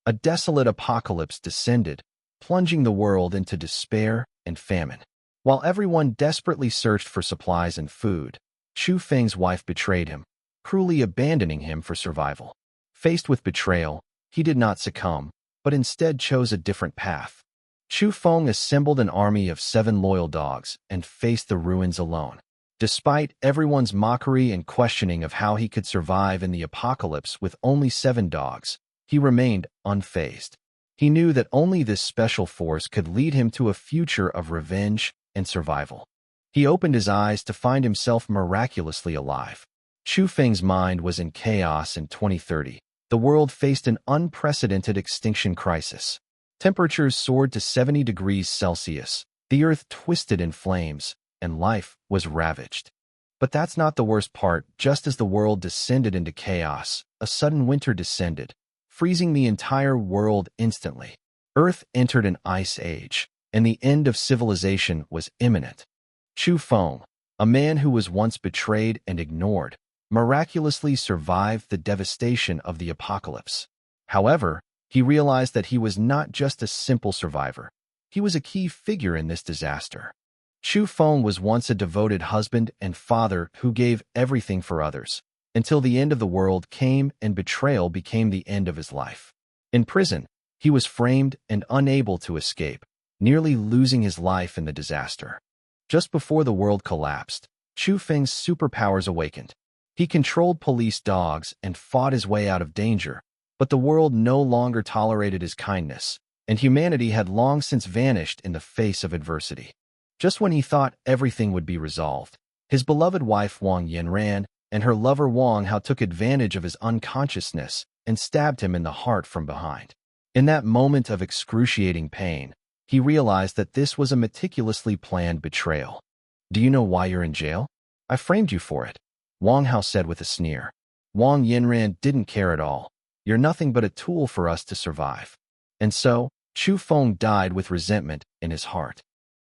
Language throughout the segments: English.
A desolate apocalypse descended, plunging the world into despair and famine. While everyone desperately searched for supplies and food, Chu Feng's wife betrayed him, cruelly abandoning him for survival. Faced with betrayal, he did not succumb, but instead chose a different path. Chu Feng assembled an army of 7 loyal dogs and faced the ruins alone. Despite everyone's mockery and questioning of how he could survive in the apocalypse with only 7 dogs, he remained unfazed. He knew that only this special force could lead him to a future of revenge and survival. He opened his eyes to find himself miraculously alive. Chu Feng's mind was in chaos in 2030. The world faced an unprecedented extinction crisis. Temperatures soared to 70 degrees Celsius, the earth twisted in flames, and life was ravaged. But that's not the worst part. Just as the world descended into chaos, a sudden winter descended, freezing the entire world instantly. Earth entered an ice age, and the end of civilization was imminent. Chu Feng, a man who was once betrayed and ignored, miraculously survived the devastation of the apocalypse. However, he realized that he was not just a simple survivor. He was a key figure in this disaster. Chu Feng was once a devoted husband and father who gave everything for others, until the end of the world came and betrayal became the end of his life. In prison, he was framed and unable to escape, nearly losing his life in the disaster. Just before the world collapsed, Chu Feng's superpowers awakened. He controlled police dogs and fought his way out of danger, but the world no longer tolerated his kindness, and humanity had long since vanished in the face of adversity. Just when he thought everything would be resolved, his beloved wife Wang Yanran and her lover Wang Hao took advantage of his unconsciousness and stabbed him in the heart from behind. In that moment of excruciating pain, he realized that this was a meticulously planned betrayal. "Do you know why you're in jail? I framed you for it," Wang Hao said with a sneer. Wang Yanran didn't care at all. "You're nothing but a tool for us to survive." And so, Chu Feng died with resentment in his heart.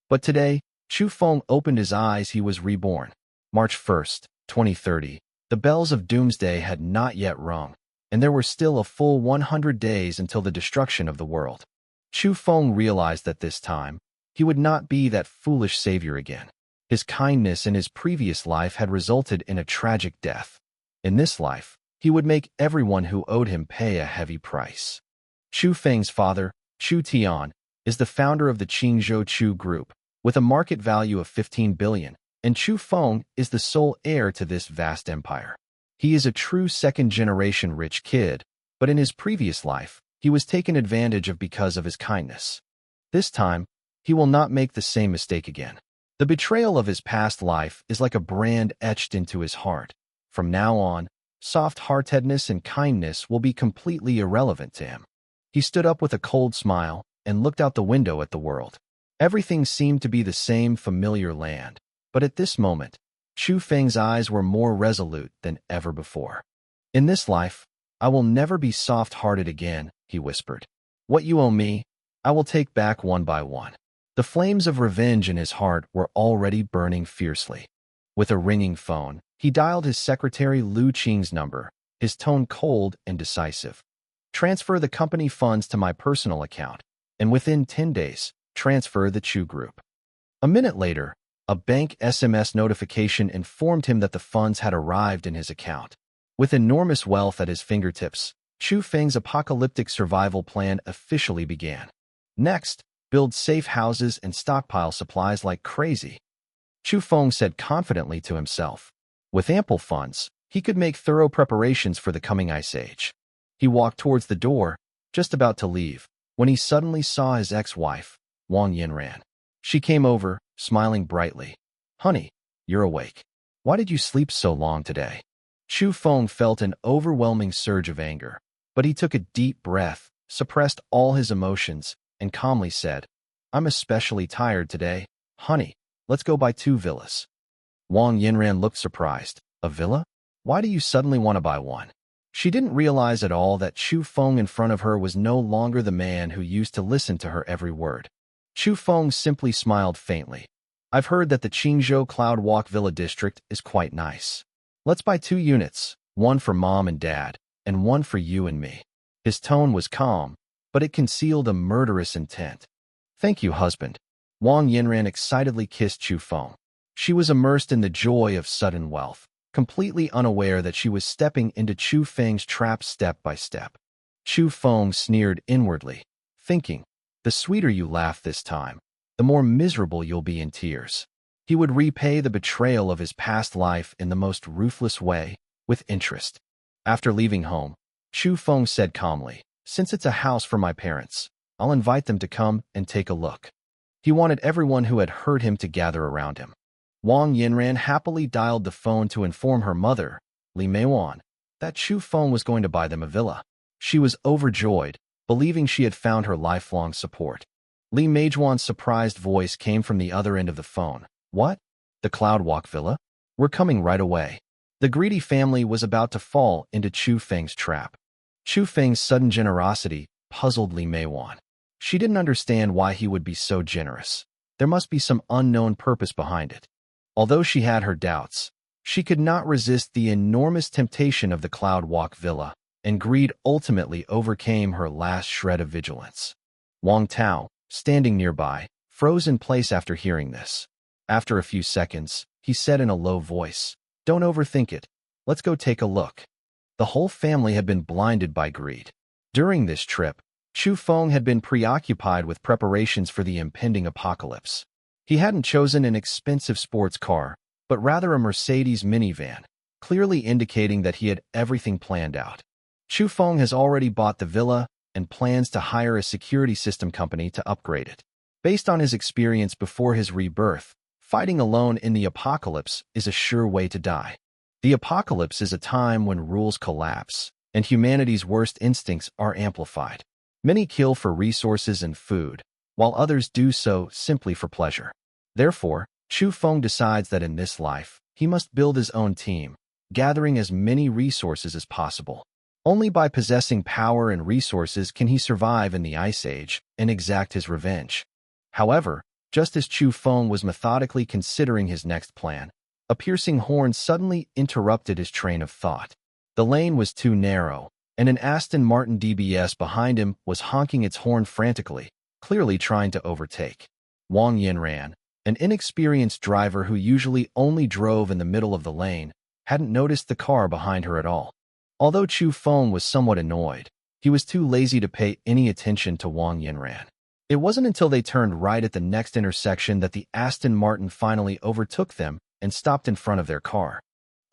But today, Chu Feng opened his eyes. He was reborn. March 1st, 2030. The bells of doomsday had not yet rung, and there were still a full 100 days until the destruction of the world. Chu Feng realized that this time, he would not be that foolish savior again. His kindness in his previous life had resulted in a tragic death. In this life, he would make everyone who owed him pay a heavy price. Chu Feng's father, Chu Tian, is the founder of the Qingzhou Chu Group, with a market value of 15 billion, and Chu Feng is the sole heir to this vast empire. He is a true second-generation rich kid, but in his previous life, he was taken advantage of because of his kindness. This time, he will not make the same mistake again. The betrayal of his past life is like a brand etched into his heart. From now on, soft-heartedness and kindness will be completely irrelevant to him. He stood up with a cold smile and looked out the window at the world. Everything seemed to be the same familiar land, but at this moment, Chu Feng's eyes were more resolute than ever before. "In this life, I will never be soft-hearted again," he whispered. "What you owe me, I will take back one by one." The flames of revenge in his heart were already burning fiercely. With a ringing phone, he dialed his secretary Lu Qing's number, his tone cold and decisive. "Transfer the company funds to my personal account, and within 10 days, transfer the Chu Group." A minute later, a bank SMS notification informed him that the funds had arrived in his account. With enormous wealth at his fingertips, Chu Feng's apocalyptic survival plan officially began. Next, build safe houses and stockpile supplies like crazy, Chu Feng said confidently to himself. With ample funds, he could make thorough preparations for the coming ice age. He walked towards the door, just about to leave, when he suddenly saw his ex-wife, Wang Yanran. She came over, smiling brightly. "Honey, you're awake. Why did you sleep so long today?" Chu Feng felt an overwhelming surge of anger, but he took a deep breath, suppressed all his emotions, and calmly said, "I'm especially tired today. Honey, let's go buy 2 villas." Wang Yanran looked surprised. "A villa? Why do you suddenly want to buy one?" She didn't realize at all that Chu Feng in front of her was no longer the man who used to listen to her every word. Chu Feng simply smiled faintly. "I've heard that the Qingzhou Cloud Walk Villa District is quite nice. Let's buy 2 units, one for Mom and Dad, and one for you and me." His tone was calm, but it concealed a murderous intent. "Thank you, husband." Wang Yinran excitedly kissed Chu Feng. She was immersed in the joy of sudden wealth, completely unaware that she was stepping into Chu Feng's trap step by step. Chu Feng sneered inwardly, thinking, "The sweeter you laugh this time, the more miserable you'll be in tears." He would repay the betrayal of his past life in the most ruthless way, with interest. After leaving home, Chu Feng said calmly, "Since it's a house for my parents, I'll invite them to come and take a look." He wanted everyone who had hurt him to gather around him. Wang Yinran happily dialed the phone to inform her mother, Li Meiwan, that Chu Feng was going to buy them a villa. She was overjoyed, believing she had found her lifelong support. Li Meijuan's surprised voice came from the other end of the phone. "What? The Cloudwalk Villa? We're coming right away." The greedy family was about to fall into Chu Feng's trap. Chu Feng's sudden generosity puzzled Li Meiwan. She didn't understand why he would be so generous. There must be some unknown purpose behind it. Although she had her doubts, she could not resist the enormous temptation of the Cloudwalk Villa, and greed ultimately overcame her last shred of vigilance. Wang Tao, standing nearby, froze in place after hearing this. After a few seconds, he said in a low voice, "Don't overthink it. Let's go take a look." The whole family had been blinded by greed. During this trip, Chu Feng had been preoccupied with preparations for the impending apocalypse. He hadn't chosen an expensive sports car, but rather a Mercedes minivan, clearly indicating that he had everything planned out. Chu Feng has already bought the villa and plans to hire a security system company to upgrade it. Based on his experience before his rebirth, fighting alone in the apocalypse is a sure way to die. The apocalypse is a time when rules collapse, and humanity's worst instincts are amplified. Many kill for resources and food, while others do so simply for pleasure. Therefore, Chu Feng decides that in this life, he must build his own team, gathering as many resources as possible. Only by possessing power and resources can he survive in the Ice Age and exact his revenge. However, just as Chu Feng was methodically considering his next plan, a piercing horn suddenly interrupted his train of thought. The lane was too narrow, and an Aston Martin DBS behind him was honking its horn frantically, clearly trying to overtake. Wang Yinran, an inexperienced driver who usually only drove in the middle of the lane, hadn't noticed the car behind her at all. Although Chu Feng was somewhat annoyed, he was too lazy to pay any attention to Wang Yinran. It wasn't until they turned right at the next intersection that the Aston Martin finally overtook them and stopped in front of their car.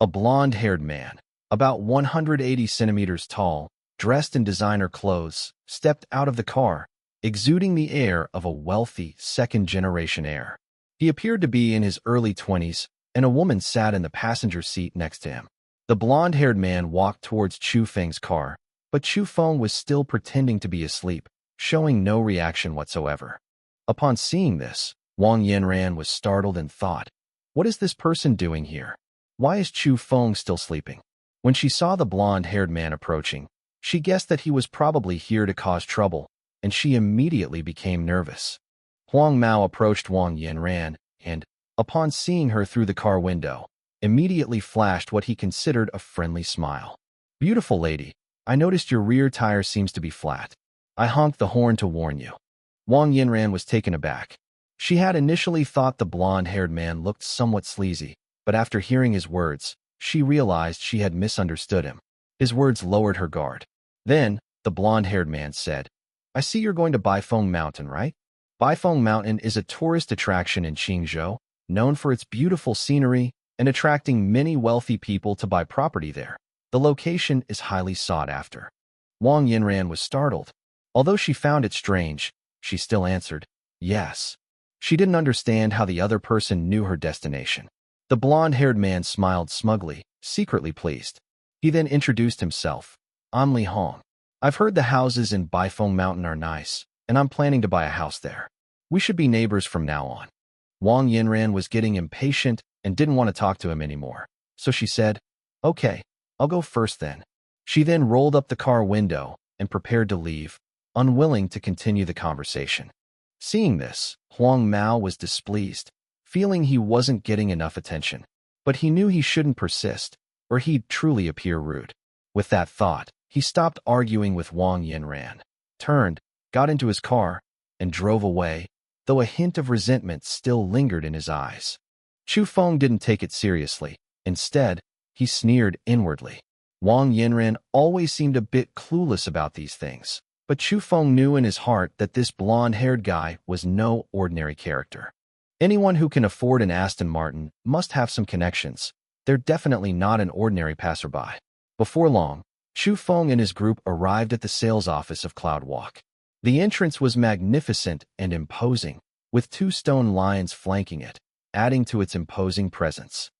A blonde-haired man, about 180 centimeters tall, dressed in designer clothes, stepped out of the car, exuding the air of a wealthy, second-generation heir. He appeared to be in his early 20s, and a woman sat in the passenger seat next to him. The blonde-haired man walked towards Chu Feng's car, but Chu Feng was still pretending to be asleep, showing no reaction whatsoever. Upon seeing this, Wang Yinran was startled and thought, "What is this person doing here? Why is Chu Feng still sleeping?" When she saw the blonde-haired man approaching, she guessed that he was probably here to cause trouble, and she immediately became nervous. Huang Mao approached Wang Yinran and, upon seeing her through the car window, immediately flashed what he considered a friendly smile. "Beautiful lady, I noticed your rear tire seems to be flat. I honked the horn to warn you." Wang Yinran was taken aback. She had initially thought the blonde-haired man looked somewhat sleazy, but after hearing his words, she realized she had misunderstood him. His words lowered her guard. Then, the blonde-haired man said, "I see you're going to Baifeng Mountain, right?" Baifeng Mountain is a tourist attraction in Qingzhou, known for its beautiful scenery and attracting many wealthy people to buy property there. The location is highly sought after. Wang Yinran was startled. Although she found it strange, she still answered, "Yes." She didn't understand how the other person knew her destination. The blonde-haired man smiled smugly, secretly pleased. He then introduced himself. "I'm Li Hong. I've heard the houses in Baifeng Mountain are nice, and I'm planning to buy a house there. We should be neighbors from now on." Wang Yinran was getting impatient and didn't want to talk to him anymore, so she said, "Okay, I'll go first then." She then rolled up the car window and prepared to leave, unwilling to continue the conversation. Seeing this, Huang Mao was displeased, feeling he wasn't getting enough attention. But he knew he shouldn't persist, or he'd truly appear rude. With that thought, he stopped arguing with Wang Yinran, turned, got into his car, and drove away, though a hint of resentment still lingered in his eyes. Chu Feng didn't take it seriously. Instead, he sneered inwardly. Wang Yinran always seemed a bit clueless about these things, but Chu Feng knew in his heart that this blonde-haired guy was no ordinary character. Anyone who can afford an Aston Martin must have some connections. They're definitely not an ordinary passerby. Before long, Chu Feng and his group arrived at the sales office of Cloud Walk. The entrance was magnificent and imposing, with 2 stone lions flanking it, adding to its imposing presence.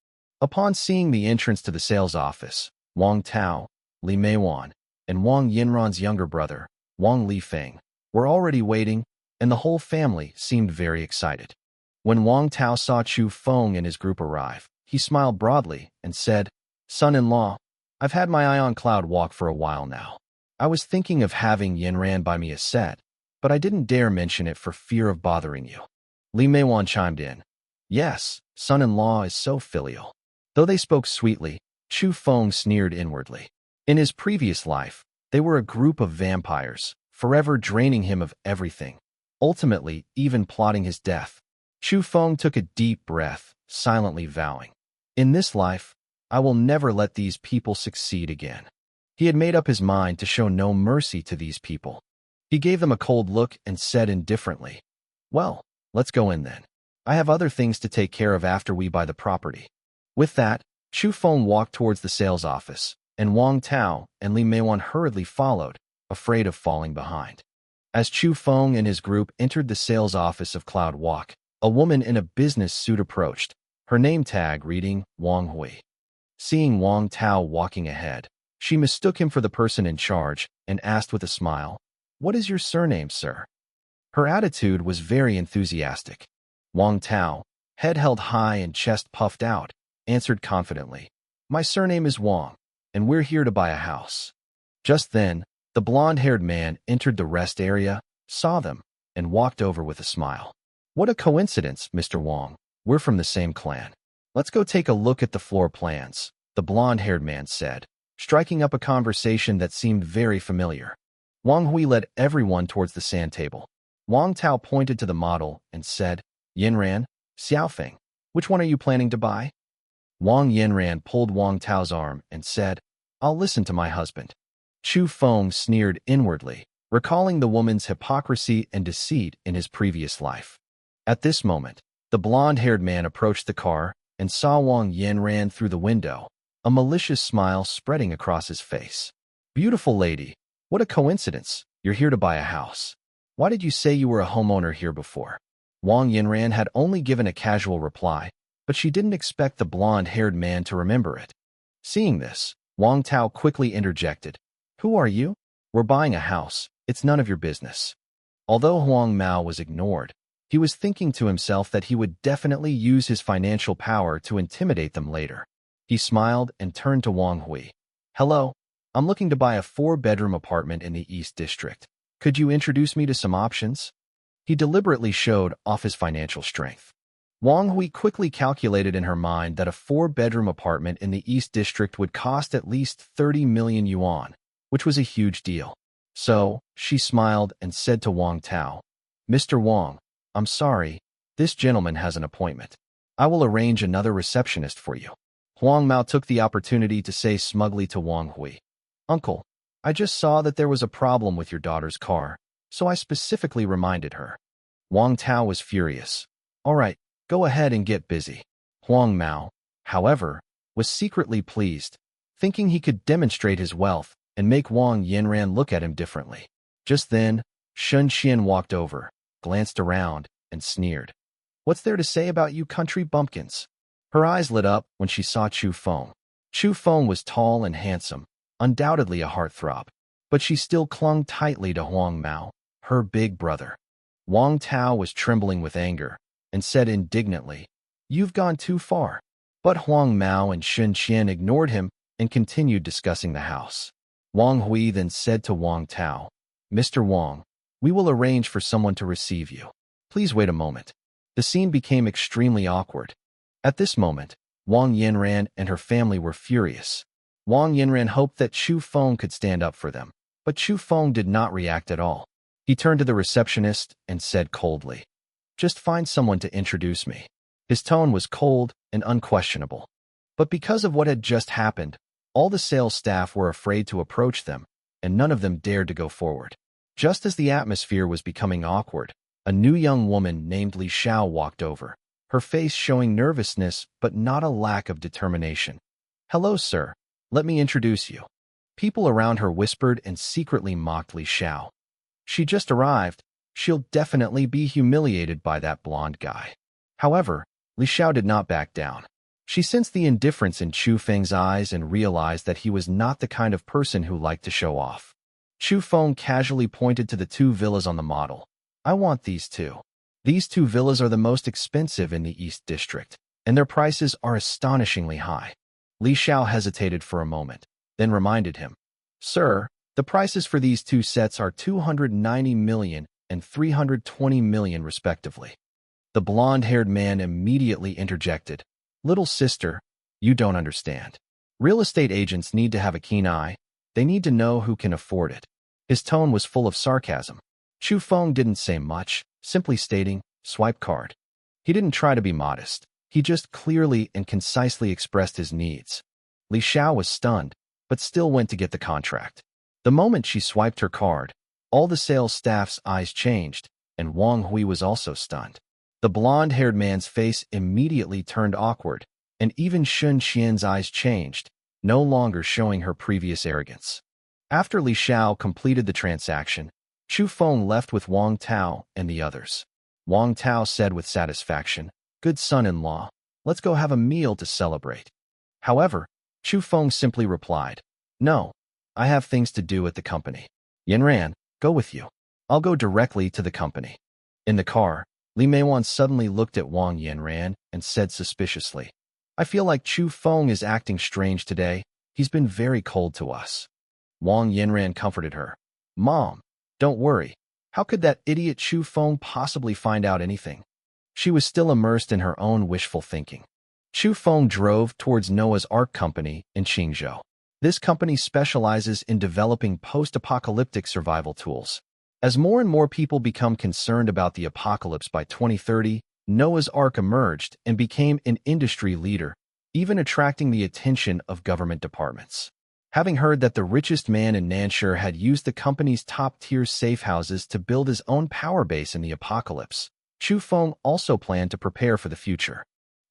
Upon seeing the entrance to the sales office, Wang Tao, Li Meiwan, and Wang Yinran's younger brother, Wang Lifeng, were already waiting, and the whole family seemed very excited. When Wang Tao saw Chu Feng and his group arrive, he smiled broadly and said, "Son-in-law, I've had my eye on Cloud Walk for a while now. I was thinking of having Yinran buy me a set, but I didn't dare mention it for fear of bothering you." Li Meiwan chimed in. Yes, son-in-law is so filial. Though they spoke sweetly, Chu Feng sneered inwardly. In his previous life, they were a group of vampires, forever draining him of everything, ultimately even plotting his death. Chu Feng took a deep breath, silently vowing, "In this life, I will never let these people succeed again." He had made up his mind to show no mercy to these people. He gave them a cold look and said indifferently, "Well, let's go in then. I have other things to take care of after we buy the property." With that, Chu Feng walked towards the sales office, and Wang Tao and Li Meiwan hurriedly followed, afraid of falling behind. As Chu Feng and his group entered the sales office of Cloud Walk, a woman in a business suit approached, her name tag reading Wang Hui. Seeing Wang Tao walking ahead, she mistook him for the person in charge and asked with a smile, "What is your surname, sir?" Her attitude was very enthusiastic. Wang Tao, head held high and chest puffed out, answered confidently, "My surname is Wang, and we're here to buy a house." Just then, the blonde-haired man entered the rest area, saw them, and walked over with a smile. "What a coincidence, Mr. Wang. We're from the same clan. Let's go take a look at the floor plans," the blonde-haired man said, striking up a conversation that seemed very familiar. Wang Hui led everyone towards the sand table. Wang Tao pointed to the model and said, "Yinran, Xiaofeng, which one are you planning to buy?" Wang Yinran pulled Wang Tao's arm and said, "I'll listen to my husband." Chu Feng sneered inwardly, recalling the woman's hypocrisy and deceit in his previous life. At this moment, the blonde-haired man approached the car and saw Wang Yinran through the window, a malicious smile spreading across his face. "Beautiful lady, what a coincidence. You're here to buy a house. Why did you say you were a homeowner here before?" Wang Yinran had only given a casual reply, but she didn't expect the blonde-haired man to remember it. Seeing this, Wang Tao quickly interjected, "Who are you? We're buying a house. It's none of your business." Although Huang Mao was ignored, he was thinking to himself that he would definitely use his financial power to intimidate them later. He smiled and turned to Wang Hui. "Hello, I'm looking to buy a 4-bedroom apartment in the East District. Could you introduce me to some options?" He deliberately showed off his financial strength. Wang Hui quickly calculated in her mind that a 4-bedroom apartment in the East District would cost at least 30 million yuan, which was a huge deal. So, she smiled and said to Wang Tao, "Mr. Wang, I'm sorry, this gentleman has an appointment. I will arrange another receptionist for you." Huang Mao took the opportunity to say smugly to Wang Hui, "Uncle, I just saw that there was a problem with your daughter's car, so I specifically reminded her." Wang Tao was furious. "All right, go ahead and get busy." Huang Mao, however, was secretly pleased, thinking he could demonstrate his wealth and make Wang Yinran look at him differently. Just then, Shun Xian walked over, glanced around, and sneered. "What's there to say about you country bumpkins?" Her eyes lit up when she saw Chu Feng. Chu Feng was tall and handsome, undoubtedly a heartthrob, but she still clung tightly to Huang Mao, her big brother. Wang Tao was trembling with anger and said indignantly, "You've gone too far." But Huang Mao and Shun Qian ignored him and continued discussing the house. Wang Hui then said to Wang Tao, "Mr. Wang, we will arrange for someone to receive you. Please wait a moment." The scene became extremely awkward. At this moment, Wang Yinran and her family were furious. Wang Yinran hoped that Chu Feng could stand up for them, but Chu Feng did not react at all. He turned to the receptionist and said coldly, "Just find someone to introduce me." His tone was cold and unquestionable. But because of what had just happened, all the sales staff were afraid to approach them, and none of them dared to go forward. Just as the atmosphere was becoming awkward, a new young woman named Li Xiao walked over, her face showing nervousness but not a lack of determination. "Hello, sir. Let me introduce you." People around her whispered and secretly mocked Li Xiao. "She just arrived. She'll definitely be humiliated by that blonde guy." However, Li Xiao did not back down. She sensed the indifference in Chu Feng's eyes and realized that he was not the kind of person who liked to show off. Chu Feng casually pointed to the two villas on the model. "I want these two. These two villas are the most expensive in the East District, and their prices are astonishingly high." Li Xiao hesitated for a moment, then reminded him, "Sir, the prices for these two sets are 290 million and 320 million respectively." The blonde-haired man immediately interjected, "Little sister, you don't understand. Real estate agents need to have a keen eye. They need to know who can afford it." His tone was full of sarcasm. Chu Feng didn't say much, simply stating, "Swipe card." He didn't try to be modest. He just clearly and concisely expressed his needs. Li Xiao was stunned, but still went to get the contract. The moment she swiped her card, all the sales staff's eyes changed, and Wang Hui was also stunned. The blonde-haired man's face immediately turned awkward, and even Shun Xian's eyes changed, no longer showing her previous arrogance. After Li Xiao completed the transaction, Chu Feng left with Wang Tao and the others. Wang Tao said with satisfaction, "Good son-in-law, let's go have a meal to celebrate." However, Chu Feng simply replied, "No, I have things to do at the company. Yanran, go with you. I'll go directly to the company." In the car, Li Meiwan suddenly looked at Wang Yanran and said suspiciously, "I feel like Chu Feng is acting strange today. He's been very cold to us." Wang Yanran comforted her, "Mom, don't worry. How could that idiot Chu Feng possibly find out anything?" She was still immersed in her own wishful thinking. Chu Feng drove towards Noah's Ark Company in Qingzhou. This company specializes in developing post-apocalyptic survival tools. As more and more people become concerned about the apocalypse by 2030, Noah's Ark emerged and became an industry leader, even attracting the attention of government departments. Having heard that the richest man in Nanshire had used the company's top-tier safe houses to build his own power base in the apocalypse, Chu Feng also planned to prepare for the future.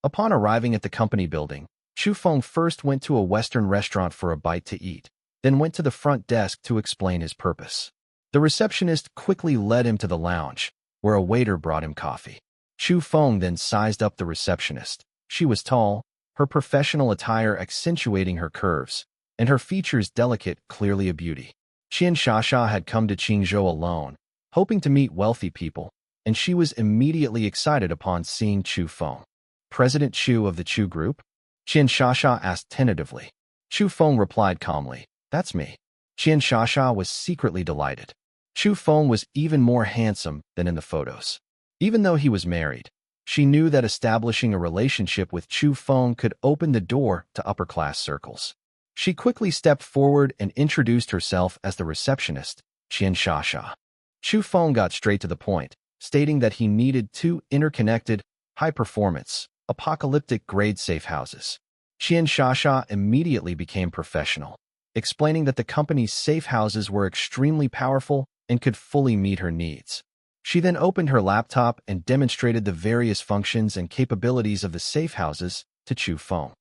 Upon arriving at the company building, Chu Feng first went to a Western restaurant for a bite to eat, then went to the front desk to explain his purpose. The receptionist quickly led him to the lounge, where a waiter brought him coffee. Chu Feng then sized up the receptionist. She was tall, her professional attire accentuating her curves, and her features delicate, clearly a beauty. Qian Shasha had come to Qingzhou alone, hoping to meet wealthy people, and she was immediately excited upon seeing Chu Feng. "President Chu of the Chu Group?" Qian Shasha asked tentatively. Chu Feng replied calmly, "That's me." Qian Shasha was secretly delighted. Chu Feng was even more handsome than in the photos. Even though he was married, she knew that establishing a relationship with Chu Feng could open the door to upper-class circles. She quickly stepped forward and introduced herself as the receptionist, Qian Shasha. Chu Feng got straight to the point, stating that he needed two interconnected, high-performance, apocalyptic-grade safe houses. Qian Shasha immediately became professional, explaining that the company's safe houses were extremely powerful and could fully meet her needs. She then opened her laptop and demonstrated the various functions and capabilities of the safe houses to Chu Feng.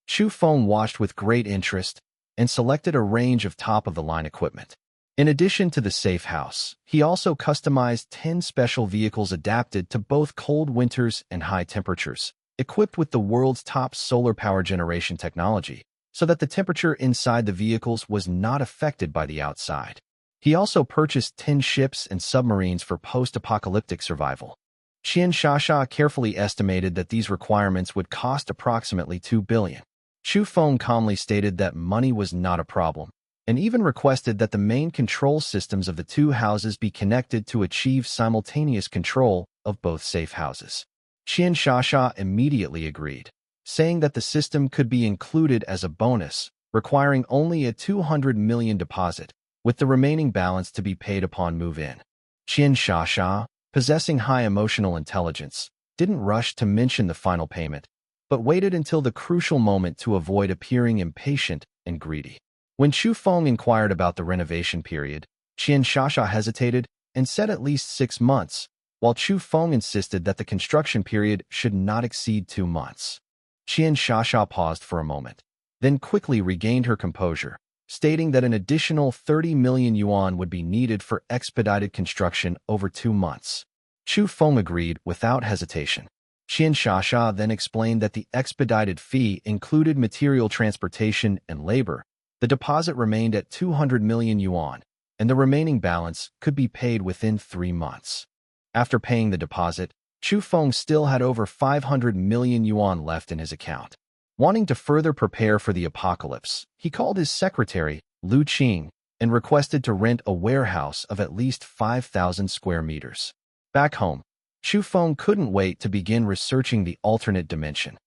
Chu Feng watched with great interest and selected a range of top-of-the-line equipment. In addition to the safe house, he also customized 10 special vehicles adapted to both cold winters and high temperatures, equipped with the world's top solar power generation technology, so that the temperature inside the vehicles was not affected by the outside. He also purchased 10 ships and submarines for post-apocalyptic survival. Qian Shasha carefully estimated that these requirements would cost approximately 2 billion. Chu Feng calmly stated that money was not a problem, and even requested that the main control systems of the two houses be connected to achieve simultaneous control of both safe houses. Qian Shasha immediately agreed, saying that the system could be included as a bonus, requiring only a 200 million deposit, with the remaining balance to be paid upon move-in. Qian Shasha, possessing high emotional intelligence, didn't rush to mention the final payment, but waited until the crucial moment to avoid appearing impatient and greedy. When Chu Feng inquired about the renovation period, Qian Shasha hesitated and said at least 6 months, while Chu Feng insisted that the construction period should not exceed 2 months. Qian Shasha paused for a moment, then quickly regained her composure, stating that an additional 30 million yuan would be needed for expedited construction over 2 months. Chu Feng agreed without hesitation. Qian Shasha then explained that the expedited fee included material transportation and labor. The deposit remained at 200 million yuan, and the remaining balance could be paid within 3 months. After paying the deposit, Chu Feng still had over 500 million yuan left in his account. Wanting to further prepare for the apocalypse, he called his secretary, Lu Qing, and requested to rent a warehouse of at least 5,000 square meters. Back home, Chu Feng couldn't wait to begin researching the alternate dimension.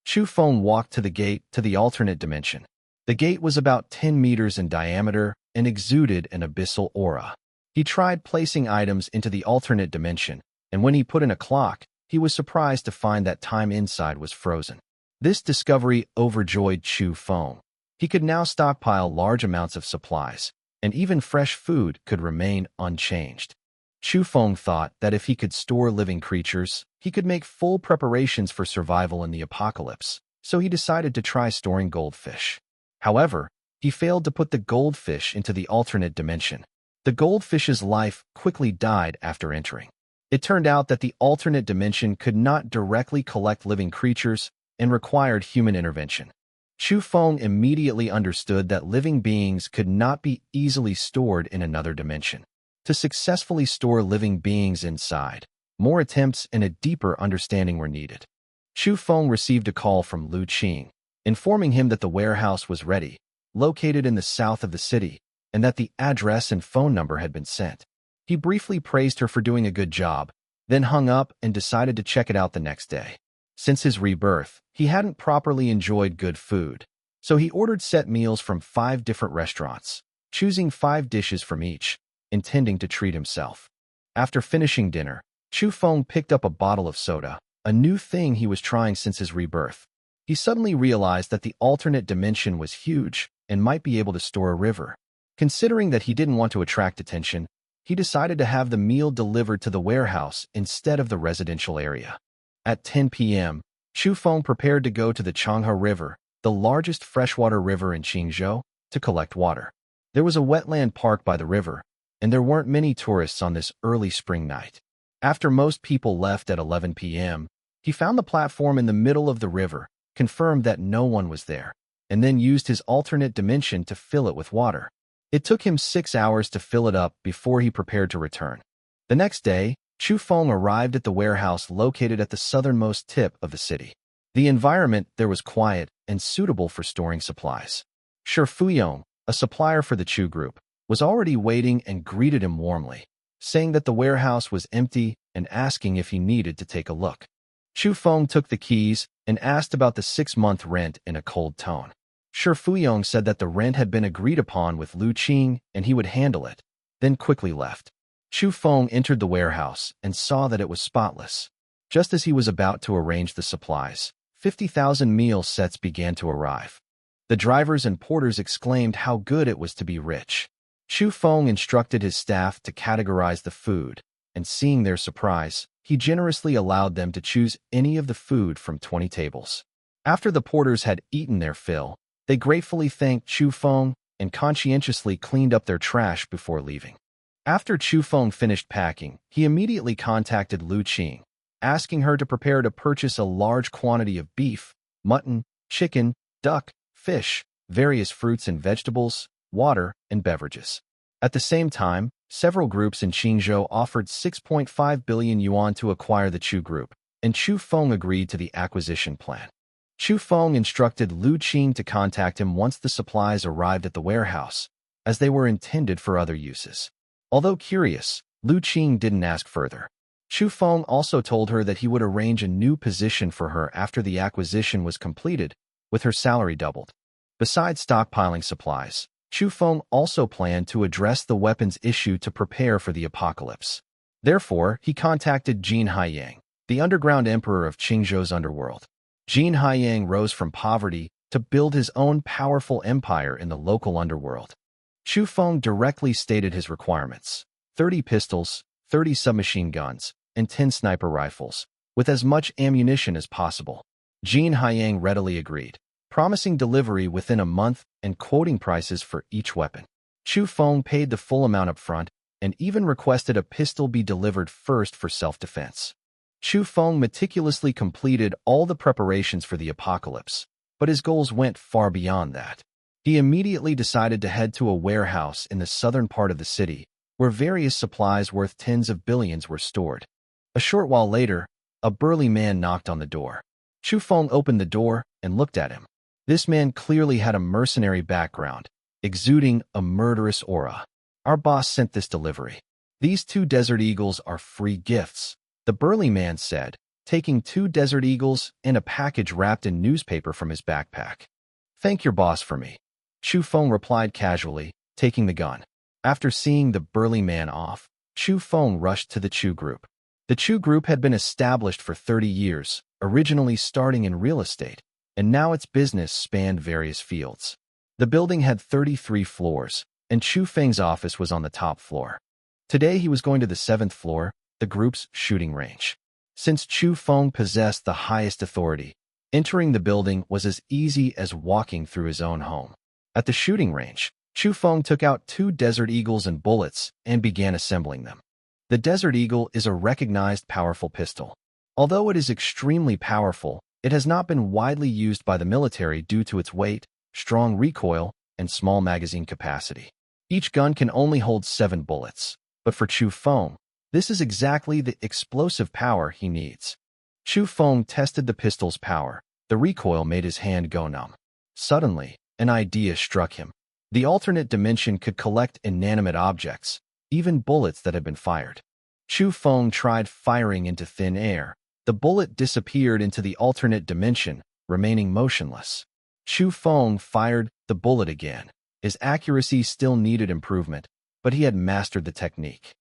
Chu Feng walked to the gate to the alternate dimension. The gate was about 10 meters in diameter and exuded an abyssal aura. He tried placing items into the alternate dimension, and when he put in a clock, he was surprised to find that time inside was frozen. This discovery overjoyed Chu Feng. He could now stockpile large amounts of supplies, and even fresh food could remain unchanged. Chu Feng thought that if he could store living creatures, he could make full preparations for survival in the apocalypse, so he decided to try storing goldfish. However, he failed to put the goldfish into the alternate dimension. The goldfish's life quickly died after entering. It turned out that the alternate dimension could not directly collect living creatures and required human intervention. Chu Feng immediately understood that living beings could not be easily stored in another dimension. To successfully store living beings inside, more attempts and a deeper understanding were needed. Chu Feng received a call from Lu Qing, informing him that the warehouse was ready, located in the south of the city, and that the address and phone number had been sent. He briefly praised her for doing a good job, then hung up and decided to check it out the next day. Since his rebirth, he hadn't properly enjoyed good food, so he ordered set meals from 5 different restaurants, choosing 5 dishes from each, intending to treat himself. After finishing dinner, Chu Feng picked up a bottle of soda, a new thing he was trying since his rebirth. He suddenly realized that the alternate dimension was huge and might be able to store a river. Considering that he didn't want to attract attention, he decided to have the meal delivered to the warehouse instead of the residential area. At 10 p.m., Chu Feng prepared to go to the Changhe River, the largest freshwater river in Qingzhou, to collect water. There was a wetland park by the river, and there weren't many tourists on this early spring night. After most people left at 11 p.m., he found the platform in the middle of the river, confirmed that no one was there, and then used his alternate dimension to fill it with water. It took him 6 hours to fill it up before he prepared to return. The next day, Chu Feng arrived at the warehouse located at the southernmost tip of the city. The environment there was quiet and suitable for storing supplies. Shi Fuyong, a supplier for the Chu group, was already waiting and greeted him warmly, saying that the warehouse was empty and asking if he needed to take a look. Chu Feng took the keys and asked about the 6-month rent in a cold tone. Shi Fuyong said that the rent had been agreed upon with Lu Qing and he would handle it, then quickly left. Chu Feng entered the warehouse and saw that it was spotless. Just as he was about to arrange the supplies, 50,000 meal sets began to arrive. The drivers and porters exclaimed how good it was to be rich. Chu Feng instructed his staff to categorize the food, and seeing their surprise, he generously allowed them to choose any of the food from 20 tables. After the porters had eaten their fill, they gratefully thanked Chu Feng and conscientiously cleaned up their trash before leaving. After Chu Feng finished packing, he immediately contacted Lu Qing, asking her to prepare to purchase a large quantity of beef, mutton, chicken, duck, fish, various fruits and vegetables, water, and beverages. At the same time, several groups in Qingzhou offered 6.5 billion yuan to acquire the Chu group, and Chu Feng agreed to the acquisition plan. Chu Feng instructed Lu Qing to contact him once the supplies arrived at the warehouse, as they were intended for other uses. Although curious, Lu Qing didn't ask further. Chu Feng also told her that he would arrange a new position for her after the acquisition was completed, with her salary doubled. Besides stockpiling supplies, Chu Feng also planned to address the weapons issue to prepare for the apocalypse. Therefore, he contacted Jin Haiyang, the underground emperor of Qingzhou's underworld. Jin Haiyang rose from poverty to build his own powerful empire in the local underworld. Chu Feng directly stated his requirements: 30 pistols, 30 submachine guns, and 10 sniper rifles, with as much ammunition as possible. Jin Haiyang readily agreed, promising delivery within a month and quoting prices for each weapon. Chu Feng paid the full amount up front and even requested a pistol be delivered first for self-defense. Chu Feng meticulously completed all the preparations for the apocalypse, but his goals went far beyond that. He immediately decided to head to a warehouse in the southern part of the city, where various supplies worth tens of billions were stored. A short while later, a burly man knocked on the door. Chu Feng opened the door and looked at him. This man clearly had a mercenary background, exuding a murderous aura. "Our boss sent this delivery. These 2 desert eagles are free gifts," the burly man said, taking 2 desert eagles and a package wrapped in newspaper from his backpack. "Thank your boss for me," Chu Feng replied casually, taking the gun. After seeing the burly man off, Chu Feng rushed to the Chu Group. The Chu Group had been established for 30 years, originally starting in real estate, and now its business spanned various fields. The building had 33 floors, and Chu Feng's office was on the top floor. Today he was going to the 7th floor, the group's shooting range. Since Chu Feng possessed the highest authority, entering the building was as easy as walking through his own home. At the shooting range, Chu Feng took out 2 Desert Eagles and bullets and began assembling them. The Desert Eagle is a recognized powerful pistol. Although it is extremely powerful, it has not been widely used by the military due to its weight, strong recoil, and small magazine capacity. Each gun can only hold 7 bullets, but for Chu Feng, this is exactly the explosive power he needs. Chu Feng tested the pistol's power. The recoil made his hand go numb. Suddenly, an idea struck him. The alternate dimension could collect inanimate objects, even bullets that had been fired. Chu Feng tried firing into thin air. The bullet disappeared into the alternate dimension, remaining motionless. Chu Feng fired the bullet again. His accuracy still needed improvement, but he had mastered the technique.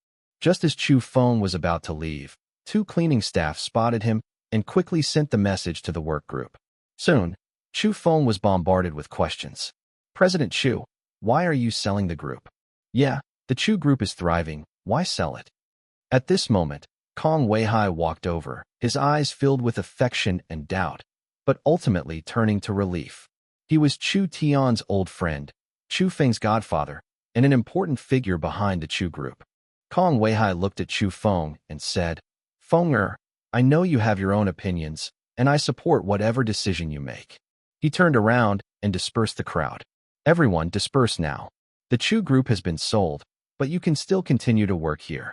Just as Chu Feng was about to leave, 2 cleaning staff spotted him and quickly sent the message to the work group. Soon, Chu Feng was bombarded with questions. "President Chu, why are you selling the group?" "Yeah, the Chu group is thriving. Why sell it?" At this moment, Kong Weihai walked over, his eyes filled with affection and doubt, but ultimately turning to relief. He was Chu Tian's old friend, Chu Feng's godfather, and an important figure behind the Chu group. Kong Weihai looked at Chu Feng and said, "Fenger, I know you have your own opinions, and I support whatever decision you make." He turned around and dispersed the crowd. "Everyone disperse now. The Chu group has been sold, but you can still continue to work here."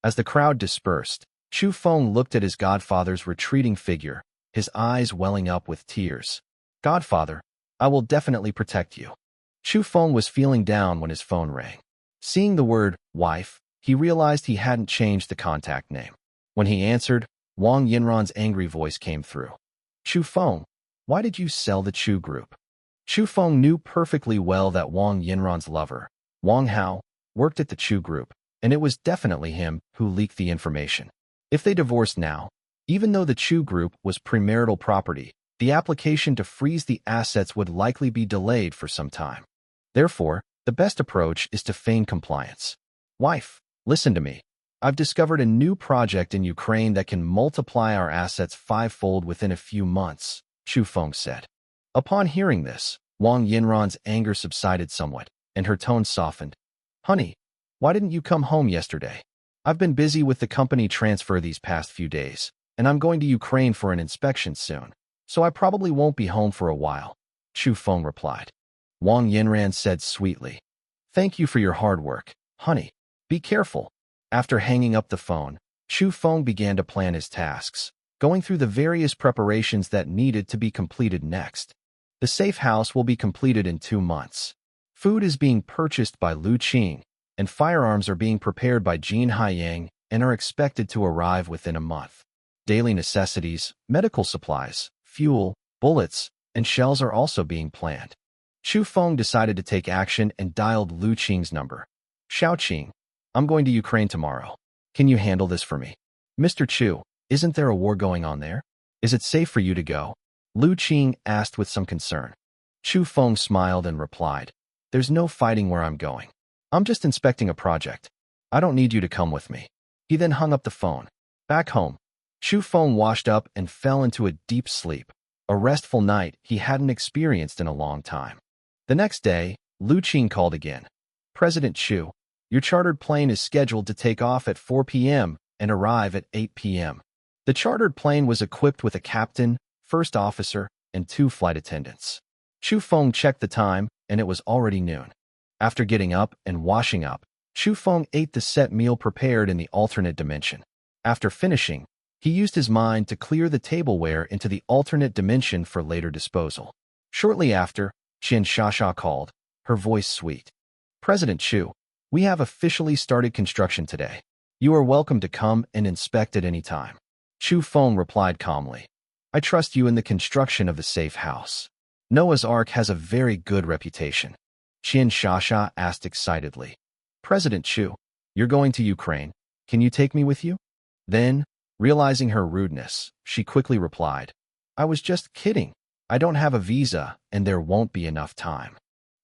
As the crowd dispersed, Chu Feng looked at his godfather's retreating figure, his eyes welling up with tears. "Godfather, I will definitely protect you." Chu Feng was feeling down when his phone rang. Seeing the word wife, he realized he hadn't changed the contact name. When he answered, Wang Yinran's angry voice came through. "Chu Feng, why did you sell the Chu group?" Chu Feng knew perfectly well that Wang Yinran's lover, Wang Hao, worked at the Chu group, and it was definitely him who leaked the information. If they divorced now, even though the Chu group was premarital property, the application to freeze the assets would likely be delayed for some time. Therefore, the best approach is to feign compliance. "Wife, listen to me. I've discovered a new project in Ukraine that can multiply our assets 5-fold within a few months," Chu Feng said. Upon hearing this, Wang Yinran's anger subsided somewhat, and her tone softened. "Honey, why didn't you come home yesterday? I've been busy with the company transfer these past few days, and I'm going to Ukraine for an inspection soon, so I probably won't be home for a while," Chu Feng replied. Wang Yinran said sweetly, "Thank you for your hard work, honey. Be careful." After hanging up the phone, Chu Feng began to plan his tasks, going through the various preparations that needed to be completed next. The safe house will be completed in 2 months. Food is being purchased by Lu Qing, and firearms are being prepared by Jin Haiyang and are expected to arrive within a month. Daily necessities, medical supplies, fuel, bullets, and shells are also being planned. Chu Feng decided to take action and dialed Lu Qing's number. "Xiao Qing, I'm going to Ukraine tomorrow. Can you handle this for me? Mr. Chu, isn't there a war going on there? Is it safe for you to go? Lu Qing asked with some concern. Chu Feng smiled and replied, There's no fighting where I'm going. I'm just inspecting a project. I don't need you to come with me. He then hung up the phone. Back home, Chu Feng washed up and fell into a deep sleep, a restful night he hadn't experienced in a long time. The next day, Lu Qing called again. President Chu, your chartered plane is scheduled to take off at 4 p.m. and arrive at 8 p.m. The chartered plane was equipped with a captain, first officer, and 2 flight attendants. Chu Feng checked the time, and it was already noon. After getting up and washing up, Chu Feng ate the set meal prepared in the alternate dimension. After finishing, he used his mind to clear the tableware into the alternate dimension for later disposal. Shortly after, Qian Shasha called, her voice sweet. President Chu, we have officially started construction today. You are welcome to come and inspect at any time. Chu Feng replied calmly. I trust you in the construction of the safe house. Noah's Ark has a very good reputation. Qian Shasha asked excitedly. President Chu, you're going to Ukraine. Can you take me with you? Then, realizing her rudeness, she quickly replied, I was just kidding. I don't have a visa, and there won't be enough time.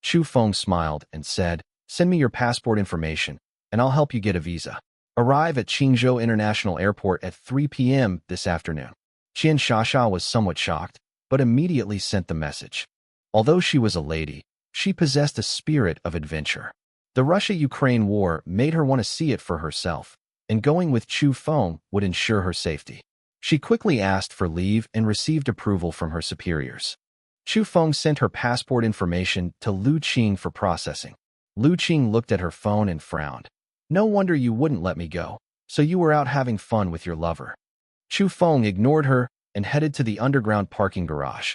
Chu Feng smiled and said, Send me your passport information, and I'll help you get a visa. Arrive at Qingzhou International Airport at 3 p.m. this afternoon. Qian Shasha was somewhat shocked, but immediately sent the message. Although she was a lady, she possessed a spirit of adventure. The Russia-Ukraine war made her want to see it for herself, and going with Chu Feng would ensure her safety. She quickly asked for leave and received approval from her superiors. Chu Feng sent her passport information to Lu Qing for processing. Lu Qing looked at her phone and frowned. No wonder you wouldn't let me go, so you were out having fun with your lover. Chu Feng ignored her and headed to the underground parking garage.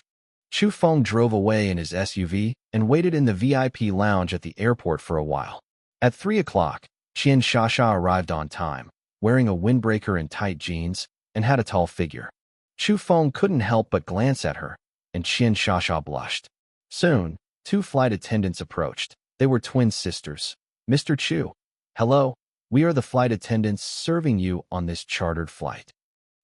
Chu Feng drove away in his SUV and waited in the VIP lounge at the airport for a while. At 3 o'clock, Qian Shasha arrived on time, wearing a windbreaker and tight jeans, and had a tall figure. Chu Feng couldn't help but glance at her, and Qian Shasha blushed. Soon, 2 flight attendants approached. They were twin sisters. Mr. Chu. Hello, we are the flight attendants serving you on this chartered flight.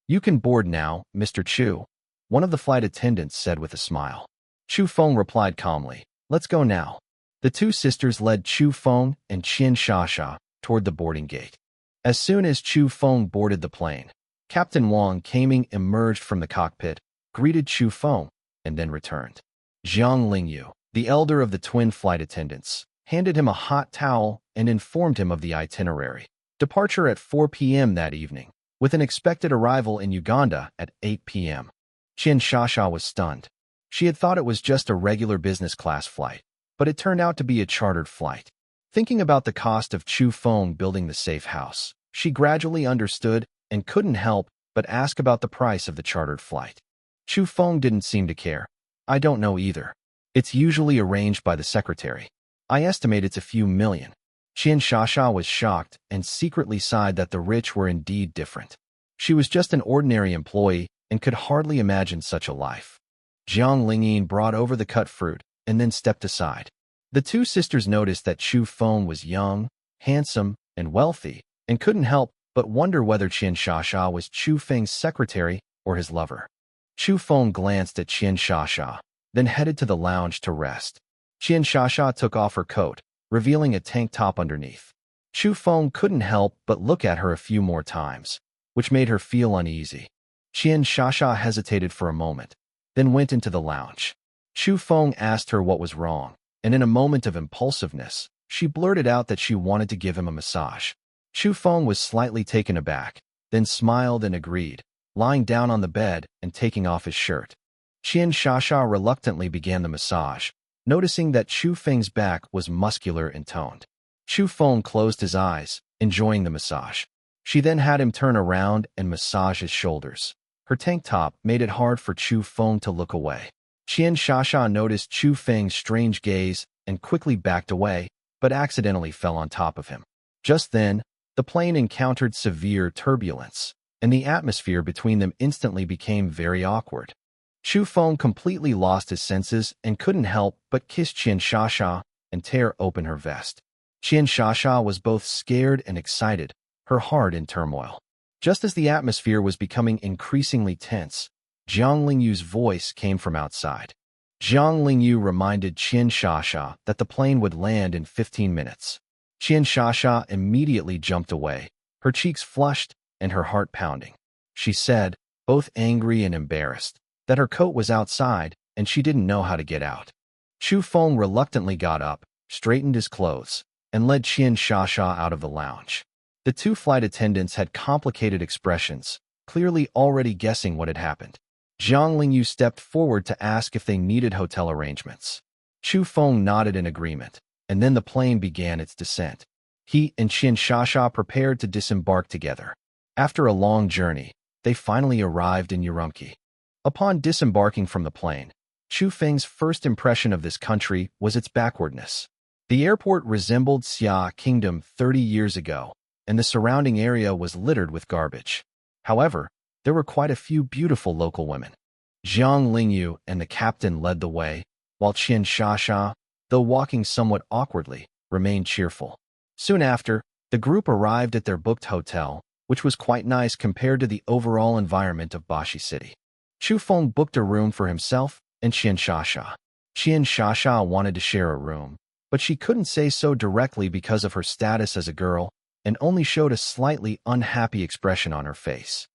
You can board now, Mr. Chu, one of the flight attendants said with a smile. Chu Feng replied calmly, Let's go now. The 2 sisters led Chu Feng and Qian Shasha toward the boarding gate. As soon as Chu Feng boarded the plane, Captain Wang Hao emerged from the cockpit, greeted Chu Feng, and then returned. Zhang Lingyu, the elder of the twin flight attendants, handed him a hot towel and informed him of the itinerary. Departure at 4 p.m. that evening, with an expected arrival in Uganda at 8 p.m. Qian Shasha was stunned. She had thought it was just a regular business class flight, but it turned out to be a chartered flight. Thinking about the cost of Chu Feng building the safe house, she gradually understood and couldn't help but ask about the price of the chartered flight. Chu Feng didn't seem to care. I don't know either. It's usually arranged by the secretary. I estimate it's a few million. Qian Shasha was shocked and secretly sighed that the rich were indeed different. She was just an ordinary employee and could hardly imagine such a life. Zhang Lingyin brought over the cut fruit and then stepped aside. The 2 sisters noticed that Chu Feng was young, handsome, and wealthy, and couldn't help but wonder whether Qian Shasha was Chu Feng's secretary or his lover. Chu Feng glanced at Qian Shasha, then headed to the lounge to rest. Qian Shasha took off her coat, revealing a tank top underneath. Chu Feng couldn't help but look at her a few more times, which made her feel uneasy. Qian Shasha hesitated for a moment, then went into the lounge. Chu Feng asked her what was wrong, and in a moment of impulsiveness, she blurted out that she wanted to give him a massage. Chu Feng was slightly taken aback, then smiled and agreed, lying down on the bed and taking off his shirt. Qian Shasha reluctantly began the massage, noticing that Chu Feng's back was muscular and toned. Chu Feng closed his eyes, enjoying the massage. She then had him turn around and massage his shoulders. Her tank top made it hard for Chu Feng to look away. Qian Shasha noticed Chu Feng's strange gaze and quickly backed away, but accidentally fell on top of him. Just then, the plane encountered severe turbulence, and the atmosphere between them instantly became very awkward. Chu Feng completely lost his senses and couldn't help but kiss Qian Shasha and tear open her vest. Qian Shasha was both scared and excited. her heart in turmoil. Just as the atmosphere was becoming increasingly tense, Jiang Lingyu's voice came from outside. Jiang Lingyu reminded Qian Shasha that the plane would land in 15 minutes. Qian Shasha immediately jumped away, her cheeks flushed and her heart pounding. She said, both angry and embarrassed, that her coat was outside and she didn't know how to get out. Chu Feng reluctantly got up, straightened his clothes, and led Qian Shasha out of the lounge. The two flight attendants had complicated expressions, clearly already guessing what had happened. Jiang Lingyu stepped forward to ask if they needed hotel arrangements. Chu Feng nodded in agreement, and then the plane began its descent. He and Qian Shasha prepared to disembark together. After a long journey, they finally arrived in Urumqi. Upon disembarking from the plane, Chu Feng's first impression of this country was its backwardness. The airport resembled Xia Kingdom 30 years ago, and the surrounding area was littered with garbage. However, there were quite a few beautiful local women. Jiang Lingyu and the captain led the way, while Qian Shasha, though walking somewhat awkwardly, remained cheerful. Soon after, the group arrived at their booked hotel, which was quite nice compared to the overall environment of Bashi City. Chu Feng booked a room for himself and Qian Shasha. Qian Shasha wanted to share a room, but she couldn't say so directly because of her status as a girl, and only showed a slightly unhappy expression on her face.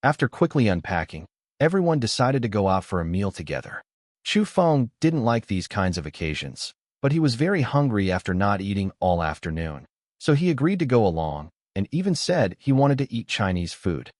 After quickly unpacking, everyone decided to go out for a meal together. Chu Feng didn't like these kinds of occasions, but he was very hungry after not eating all afternoon, so he agreed to go along, and even said he wanted to eat Chinese food.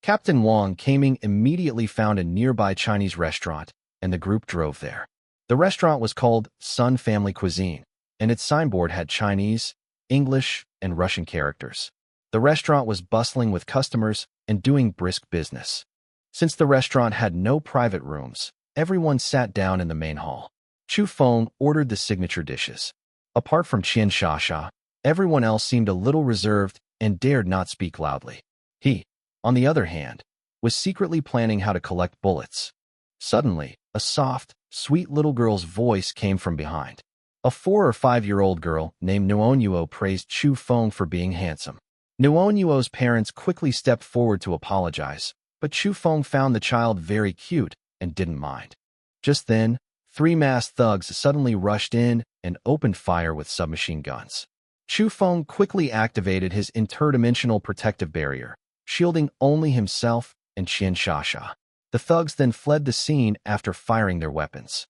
Captain Wang Kaming immediately found a nearby Chinese restaurant, and the group drove there. The restaurant was called Sun Family Cuisine, and its signboard had Chinese, English, and Russian characters. The restaurant was bustling with customers and doing brisk business. Since the restaurant had no private rooms, everyone sat down in the main hall. Chu Feng ordered the signature dishes. Apart from Qian Shasha, everyone else seemed a little reserved and dared not speak loudly. He, on the other hand, was secretly planning how to collect bullets. Suddenly, a soft, sweet little girl's voice came from behind. A 4 or 5-year-old girl named Nuonyuo praised Chu Feng for being handsome. Nuonyuo's parents quickly stepped forward to apologize, but Chu Feng found the child very cute and didn't mind. Just then, 3 masked thugs suddenly rushed in and opened fire with submachine guns. Chu Feng quickly activated his interdimensional protective barrier, shielding only himself and Qian Shasha. The thugs then fled the scene after firing their weapons.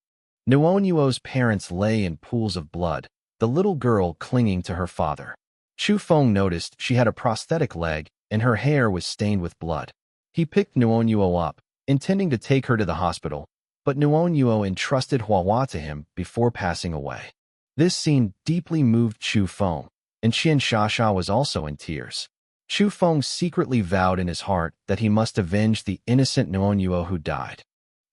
Nuonyuo's parents lay in pools of blood, the little girl clinging to her father. Chu Feng noticed she had a prosthetic leg and her hair was stained with blood. He picked Nuonyuo up, intending to take her to the hospital, but Nuonyuo entrusted Hua to him before passing away. This scene deeply moved Chu Feng, and Qian Shasha was also in tears. Chu Feng secretly vowed in his heart that he must avenge the innocent Nuonyuo who died.